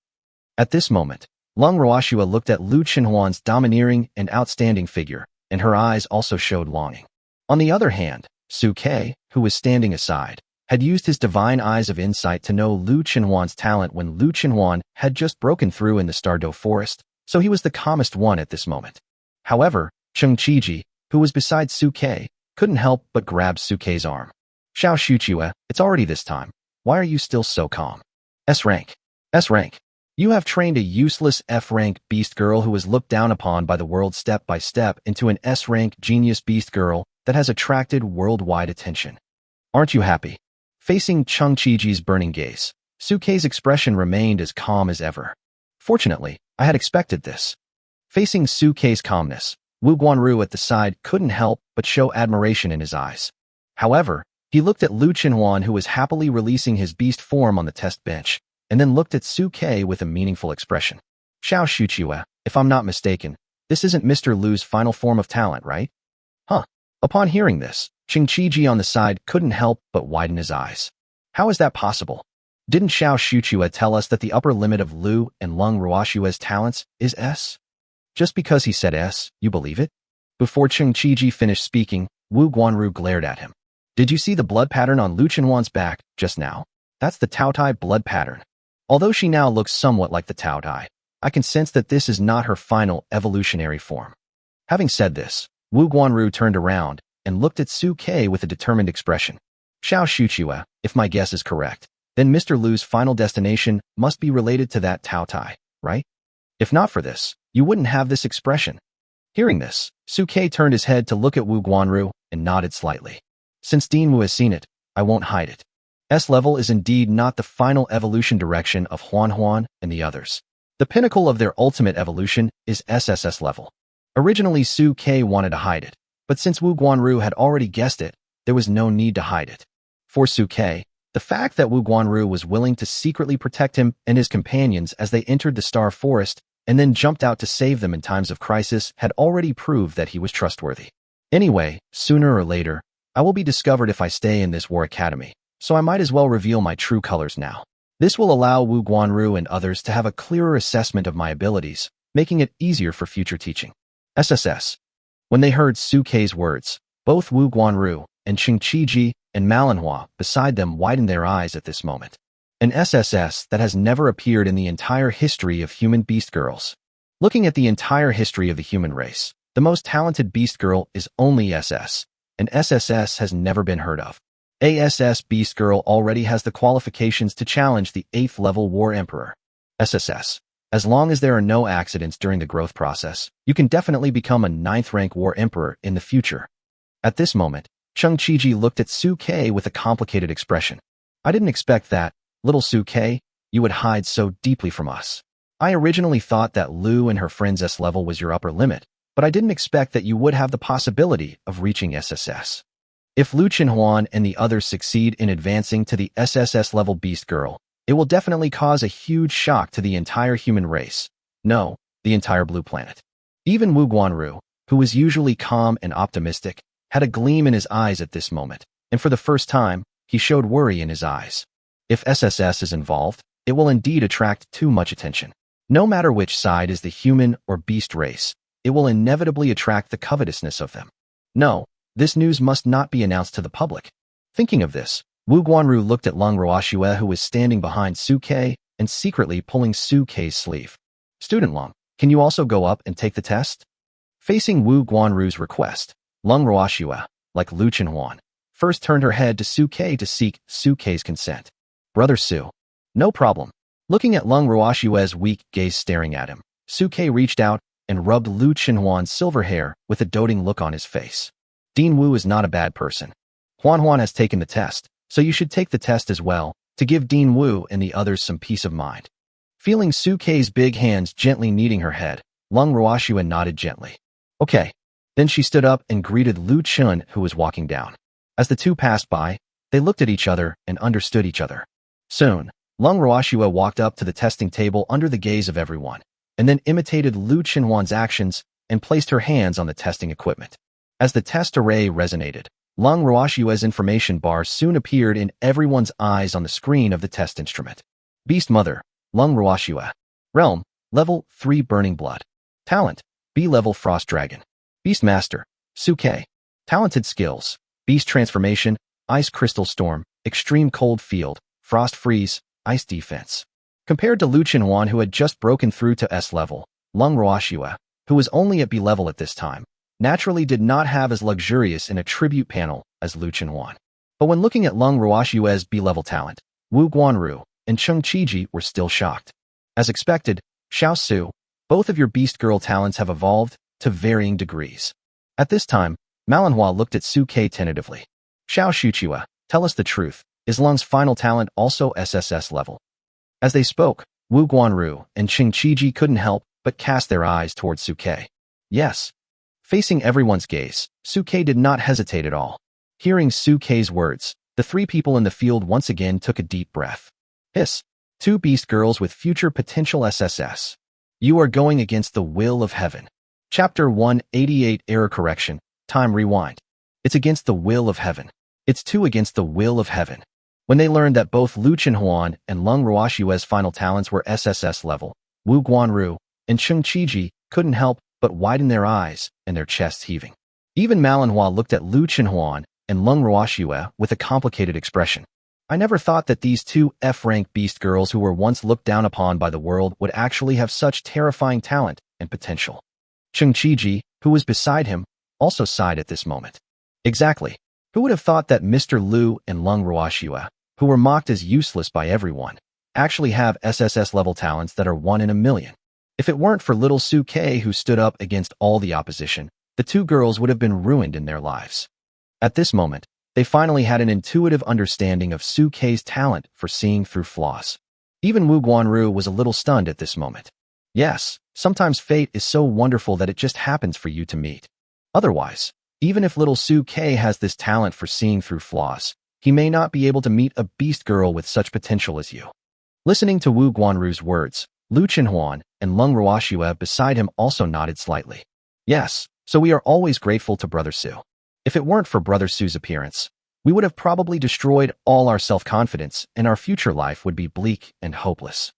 At this moment, Lung Ruoxue looked at Lu Qinhuan's domineering and outstanding figure, and her eyes also showed longing. On the other hand, Suke, who was standing aside, had used his divine eyes of insight to know Lu Qinhuan's talent when Lu Qinhuan had just broken through in the Stardow Forest, so he was the calmest one at this moment. However, Cheng Qiji, who was beside Suke, couldn't help but grab Suke's arm. Xiao Shuchue, it's already this time. Why are you still so calm? S-rank. S-rank. You have trained a useless F-rank beast girl who is looked down upon by the world step by step into an S-rank genius beast girl that has attracted worldwide attention. Aren't you happy? Facing Cheng Qiji's burning gaze, Suke's expression remained as calm as ever. Fortunately, I had expected this. Facing Suke's calmness, Wu Guanru at the side couldn't help but show admiration in his eyes. However, he looked at Lu Qinhuan, who was happily releasing his beast form on the test bench, and then looked at Suke with a meaningful expression. Xiao Shuchue, if I'm not mistaken, this isn't Mr. Lu's final form of talent, right? Huh. Upon hearing this, Cheng Qiji on the side couldn't help but widen his eyes. How is that possible? Didn't Xiao Shuchue tell us that the upper limit of Lu and Lung Ruoxue's talents is S? Just because he said S, you believe it? Before Cheng Qiji finished speaking, Wu Guanru glared at him. Did you see the blood pattern on Lu Qinhuan's back just now? That's the Taotai blood pattern. Although she now looks somewhat like the Taotai, I can sense that this is not her final evolutionary form. Having said this, Wu Guanru turned around and looked at Suke with a determined expression. Xiao Shuchue, if my guess is correct, then Mr. Lu's final destination must be related to that Tao Tai, right? If not for this, you wouldn't have this expression. Hearing this, Suke turned his head to look at Wu Guanru and nodded slightly. Since Dean Wu has seen it, I won't hide it. S level is indeed not the final evolution direction of Huan Huan and the others. The pinnacle of their ultimate evolution is SSS level. Originally, Suke wanted to hide it, but since Wu Guanru had already guessed it, there was no need to hide it. For Suke, the fact that Wu Guanru was willing to secretly protect him and his companions as they entered the Star Forest and then jumped out to save them in times of crisis had already proved that he was trustworthy. Anyway, sooner or later, I will be discovered if I stay in this war academy, so I might as well reveal my true colors now. This will allow Wu Guanru and others to have a clearer assessment of my abilities, making it easier for future teaching. SSS. When they heard Suke's words, both Wu Guanru and Qingqiji and manhwa beside them widened their eyes at this moment. An SSS that has never appeared in the entire history of human beast girls. Looking at the entire history of the human race, the most talented beast girl is only SS, and SSS has never been heard of. ASS beast girl already has the qualifications to challenge the 8th level war emperor. SSS. As long as there are no accidents during the growth process, you can definitely become a 9th rank war emperor in the future. At this moment, Qingqiji looked at Suke with a complicated expression. I didn't expect that, little Suke, you would hide so deeply from us. I originally thought that Lu and her friend's S level was your upper limit, but I didn't expect that you would have the possibility of reaching SSS. If Lu Qinhuan and the others succeed in advancing to the SSS level beast girl, it will definitely cause a huge shock to the entire human race. No, the entire blue planet. Even Wu Guanru, who was usually calm and optimistic, had a gleam in his eyes at this moment, and for the first time, he showed worry in his eyes. If SSS is involved, it will indeed attract too much attention. No matter which side is the human or beast race, it will inevitably attract the covetousness of them. No, this news must not be announced to the public. Thinking of this, Wu Guanru looked at Lung Ruoxue, who was standing behind Suke and secretly pulling Suke's sleeve. Student Lung, can you also go up and take the test? Facing Wu Guanru's request, Lung Ruoxue, like Lu Qinhuan, first turned her head to Suke to seek Suke's consent. Brother Su. No problem. Looking at Lung Ruoxue's weak gaze staring at him, Suke reached out and rubbed Lu Qinhuan's silver hair with a doting look on his face. Dean Wu is not a bad person. Huan Huan has taken the test, so you should take the test as well, to give Dean Wu and the others some peace of mind. Feeling Suke's big hands gently kneading her head, Lung Ruoxue nodded gently. Okay. Then she stood up and greeted Lu Chun, who was walking down. As the two passed by, they looked at each other and understood each other. Soon, Lung Ruoxue walked up to the testing table under the gaze of everyone, and then imitated Lu Qinhuan's actions and placed her hands on the testing equipment. As the test array resonated, Lung Ruoxue's information bar soon appeared in everyone's eyes on the screen of the test instrument. Beast Mother, Lung Ruoxue. Realm, Level 3 Burning Blood. Talent, B-Level Frost Dragon. Beastmaster, Suke. Talented skills, Beast Transformation, Ice Crystal Storm, Extreme Cold Field, Frost Freeze, Ice Defense. Compared to Lu Qinhuan, who had just broken through to S level, Lung Ruoxue, who was only at B level at this time, naturally did not have as luxurious an attribute panel as Lu Qinhuan. But when looking at Lung Ruoxue's B-level talent, Wu Guanru and Qingqiji were still shocked. As expected, Xiao Su, both of your beast girl talents have evolved to varying degrees. At this time, manhwa looked at Suke tentatively. Xiao Shuchua, tell us the truth, is Lung's final talent also SSS level? As they spoke, Wu Guanru and Qingqiji couldn't help but cast their eyes towards Suke. Yes. Facing everyone's gaze, Suke did not hesitate at all. Hearing Suke's words, the three people in the field once again took a deep breath. Hiss. Two beast girls with future potential SSS. You are going against the will of heaven. Chapter 188 Error Correction. Time Rewind. It's against the will of heaven. It's two against the will of heaven. When they learned that both Lu Qinhuan and Lung Ruoxue's final talents were SSS level, Wu Guanru and Qingqiji couldn't help but widen their eyes and their chests heaving. Even manhwa looked at Lu Qinhuan and Lung Ruoxue with a complicated expression. I never thought that these two F-rank beast girls who were once looked down upon by the world would actually have such terrifying talent and potential. Qingqiji, who was beside him, also sighed at this moment. Exactly. Who would have thought that Mr. Lu and Lung Ruoxue, who were mocked as useless by everyone, actually have SSS level talents that are 1 in a million. If it weren't for little Suke who stood up against all the opposition, the two girls would have been ruined in their lives. At this moment, they finally had an intuitive understanding of Suke's talent for seeing through flaws. Even Wu Guanru was a little stunned at this moment. Yes, sometimes fate is so wonderful that it just happens for you to meet. Otherwise, even if little Suke has this talent for seeing through flaws, he may not be able to meet a beast girl with such potential as you. Listening to Wu Guanru's words, Lu Chenhuan and Lung Ruoxue beside him also nodded slightly. Yes, so we are always grateful to Brother Su. If it weren't for Brother Su's appearance, we would have probably destroyed all our self-confidence and our future life would be bleak and hopeless.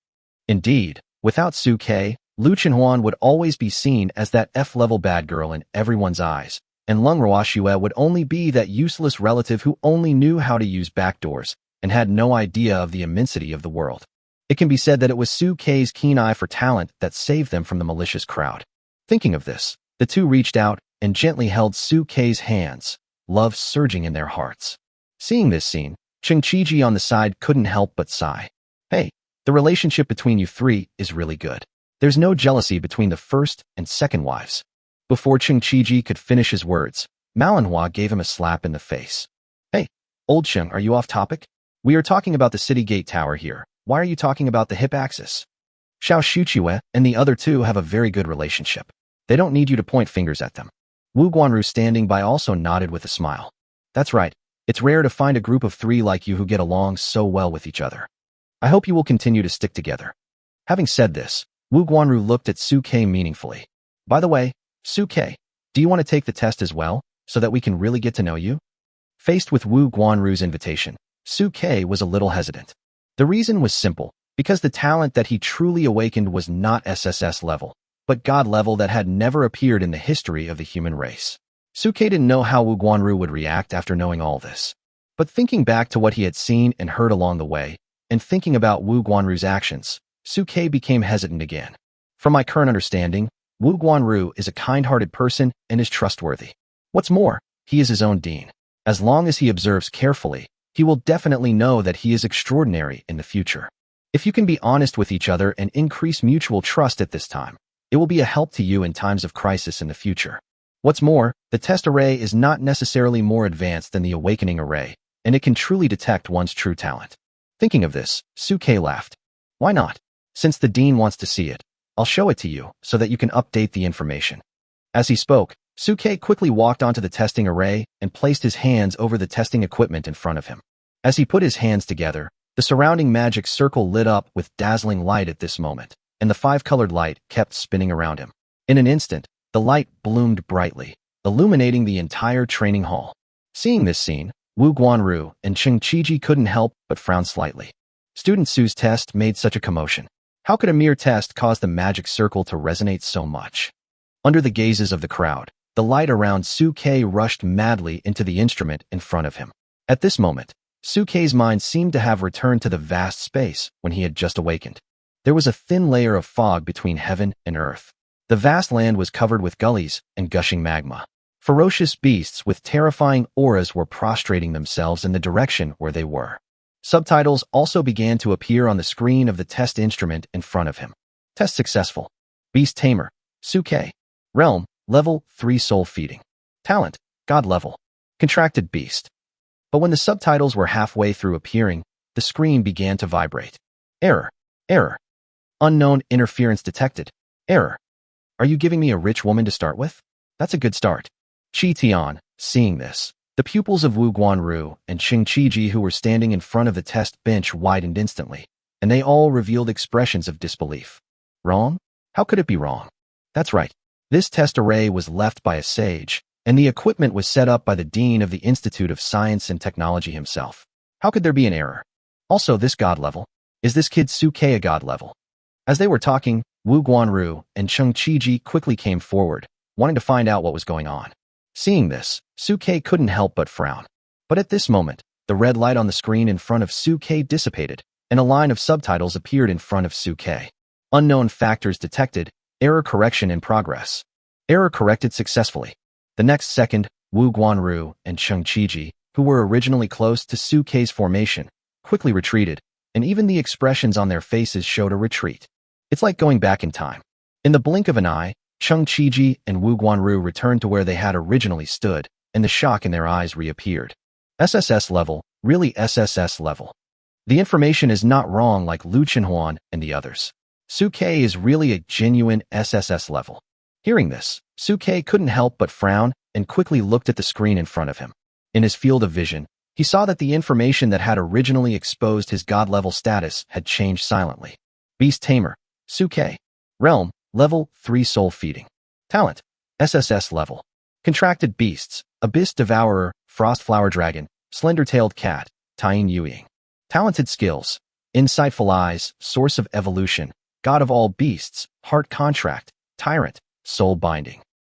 Indeed, without Suke, Lu Chenhuan would always be seen as that F-level bad girl in everyone's eyes, and Lung Ruoxue would only be that useless relative who only knew how to use backdoors and had no idea of the immensity of the world. It can be said that it was Suke's keen eye for talent that saved them from the malicious crowd. Thinking of this, the two reached out and gently held Suke's hands, love surging in their hearts. Seeing this scene, Cheng Qiji on the side couldn't help but sigh. Hey, the relationship between you three is really good. There's no jealousy between the first and second wives. Before Cheng Qiji could finish his words, manhwa gave him a slap in the face. Hey, old Cheng, are you off topic? We are talking about the city gate tower here. Why are you talking about the hip axis? Xiao Shuqiue and the other two have a very good relationship. They don't need you to point fingers at them. Wu Guanru standing by also nodded with a smile. That's right. It's rare to find a group of three like you who get along so well with each other. I hope you will continue to stick together. Having said this, Wu Guanru looked at Suke meaningfully. By the way, Suke, do you want to take the test as well, so that we can really get to know you? Faced with Wu Guanru's invitation, Suke was a little hesitant. The reason was simple, because the talent that he truly awakened was not SSS level, but God level that had never appeared in the history of the human race. Suke didn't know how Wu Guanru would react after knowing all this. But thinking back to what he had seen and heard along the way, and thinking about Wu Guanru's actions, Suke became hesitant again. From my current understanding, Wu Guanru is a kind-hearted person and is trustworthy. What's more, he is his own dean. As long as he observes carefully, he will definitely know that he is extraordinary in the future. If you can be honest with each other and increase mutual trust at this time, it will be a help to you in times of crisis in the future. What's more, the test array is not necessarily more advanced than the awakening array, and it can truly detect one's true talent. Thinking of this, Suke laughed. Why not? Since the dean wants to see it, I'll show it to you so that you can update the information. As he spoke, Suke quickly walked onto the testing array and placed his hands over the testing equipment in front of him. As he put his hands together, the surrounding magic circle lit up with dazzling light at this moment, and the five-colored light kept spinning around him. In an instant, the light bloomed brightly, illuminating the entire training hall. Seeing this scene, Wu Guanru and Cheng Qiji couldn't help but frown slightly. Student Su's test made such a commotion. How could a mere test cause the magic circle to resonate so much? Under the gazes of the crowd, the light around Suke rushed madly into the instrument in front of him. At this moment, Suke's mind seemed to have returned to the vast space when he had just awakened. There was a thin layer of fog between heaven and earth. The vast land was covered with gullies and gushing magma. Ferocious beasts with terrifying auras were prostrating themselves in the direction where they were. Subtitles also began to appear on the screen of the test instrument in front of him. Test successful. Beast Tamer, Suke. Realm, Level 3 Soul Feeding. Talent, God Level. Contracted Beast. But when the subtitles were halfway through appearing, the screen began to vibrate. Error. Error. Unknown interference detected. Error. Are you giving me a rich woman to start with? That's a good start. Qi Tian, seeing this, the pupils of Wu Guanru and Cheng Qiji who were standing in front of the test bench widened instantly, and they all revealed expressions of disbelief. Wrong? How could it be wrong? That's right. This test array was left by a sage, and the equipment was set up by the Dean of the Institute of Science and Technology himself. How could there be an error? Also, this God level. Is this kid Suke a God level? As they were talking, Wu Guanru and Cheng Qiji quickly came forward, wanting to find out what was going on. Seeing this, Suke couldn't help but frown. But at this moment, the red light on the screen in front of Suke dissipated, and a line of subtitles appeared in front of Suke. Unknown factors detected. Error correction in progress. Error corrected successfully. The next second, Wu Guanru and Cheng Qiji, who were originally close to Suke's formation, quickly retreated, and even the expressions on their faces showed a retreat. It's like going back in time. In the blink of an eye, Chung Chiji and Wu Guanru returned to where they had originally stood, and the shock in their eyes reappeared. SSS level, really SSS level. The information is not wrong like Lu Chenhuan and the others. Suke is really a genuine SSS level. Hearing this, Suke couldn't help but frown and quickly looked at the screen in front of him. In his field of vision, he saw that the information that had originally exposed his god-level status had changed silently. Beast Tamer, Suke. Realm, level 3 soul feeding. Talent, SSS level. Contracted beasts, Abyss Devourer, Frost Flower Dragon, Slender-Tailed Cat, Tying Yueying. Talented skills, Insightful Eyes, Source of Evolution, God of all beasts, Heart Contract, Tyrant, Soul Binding.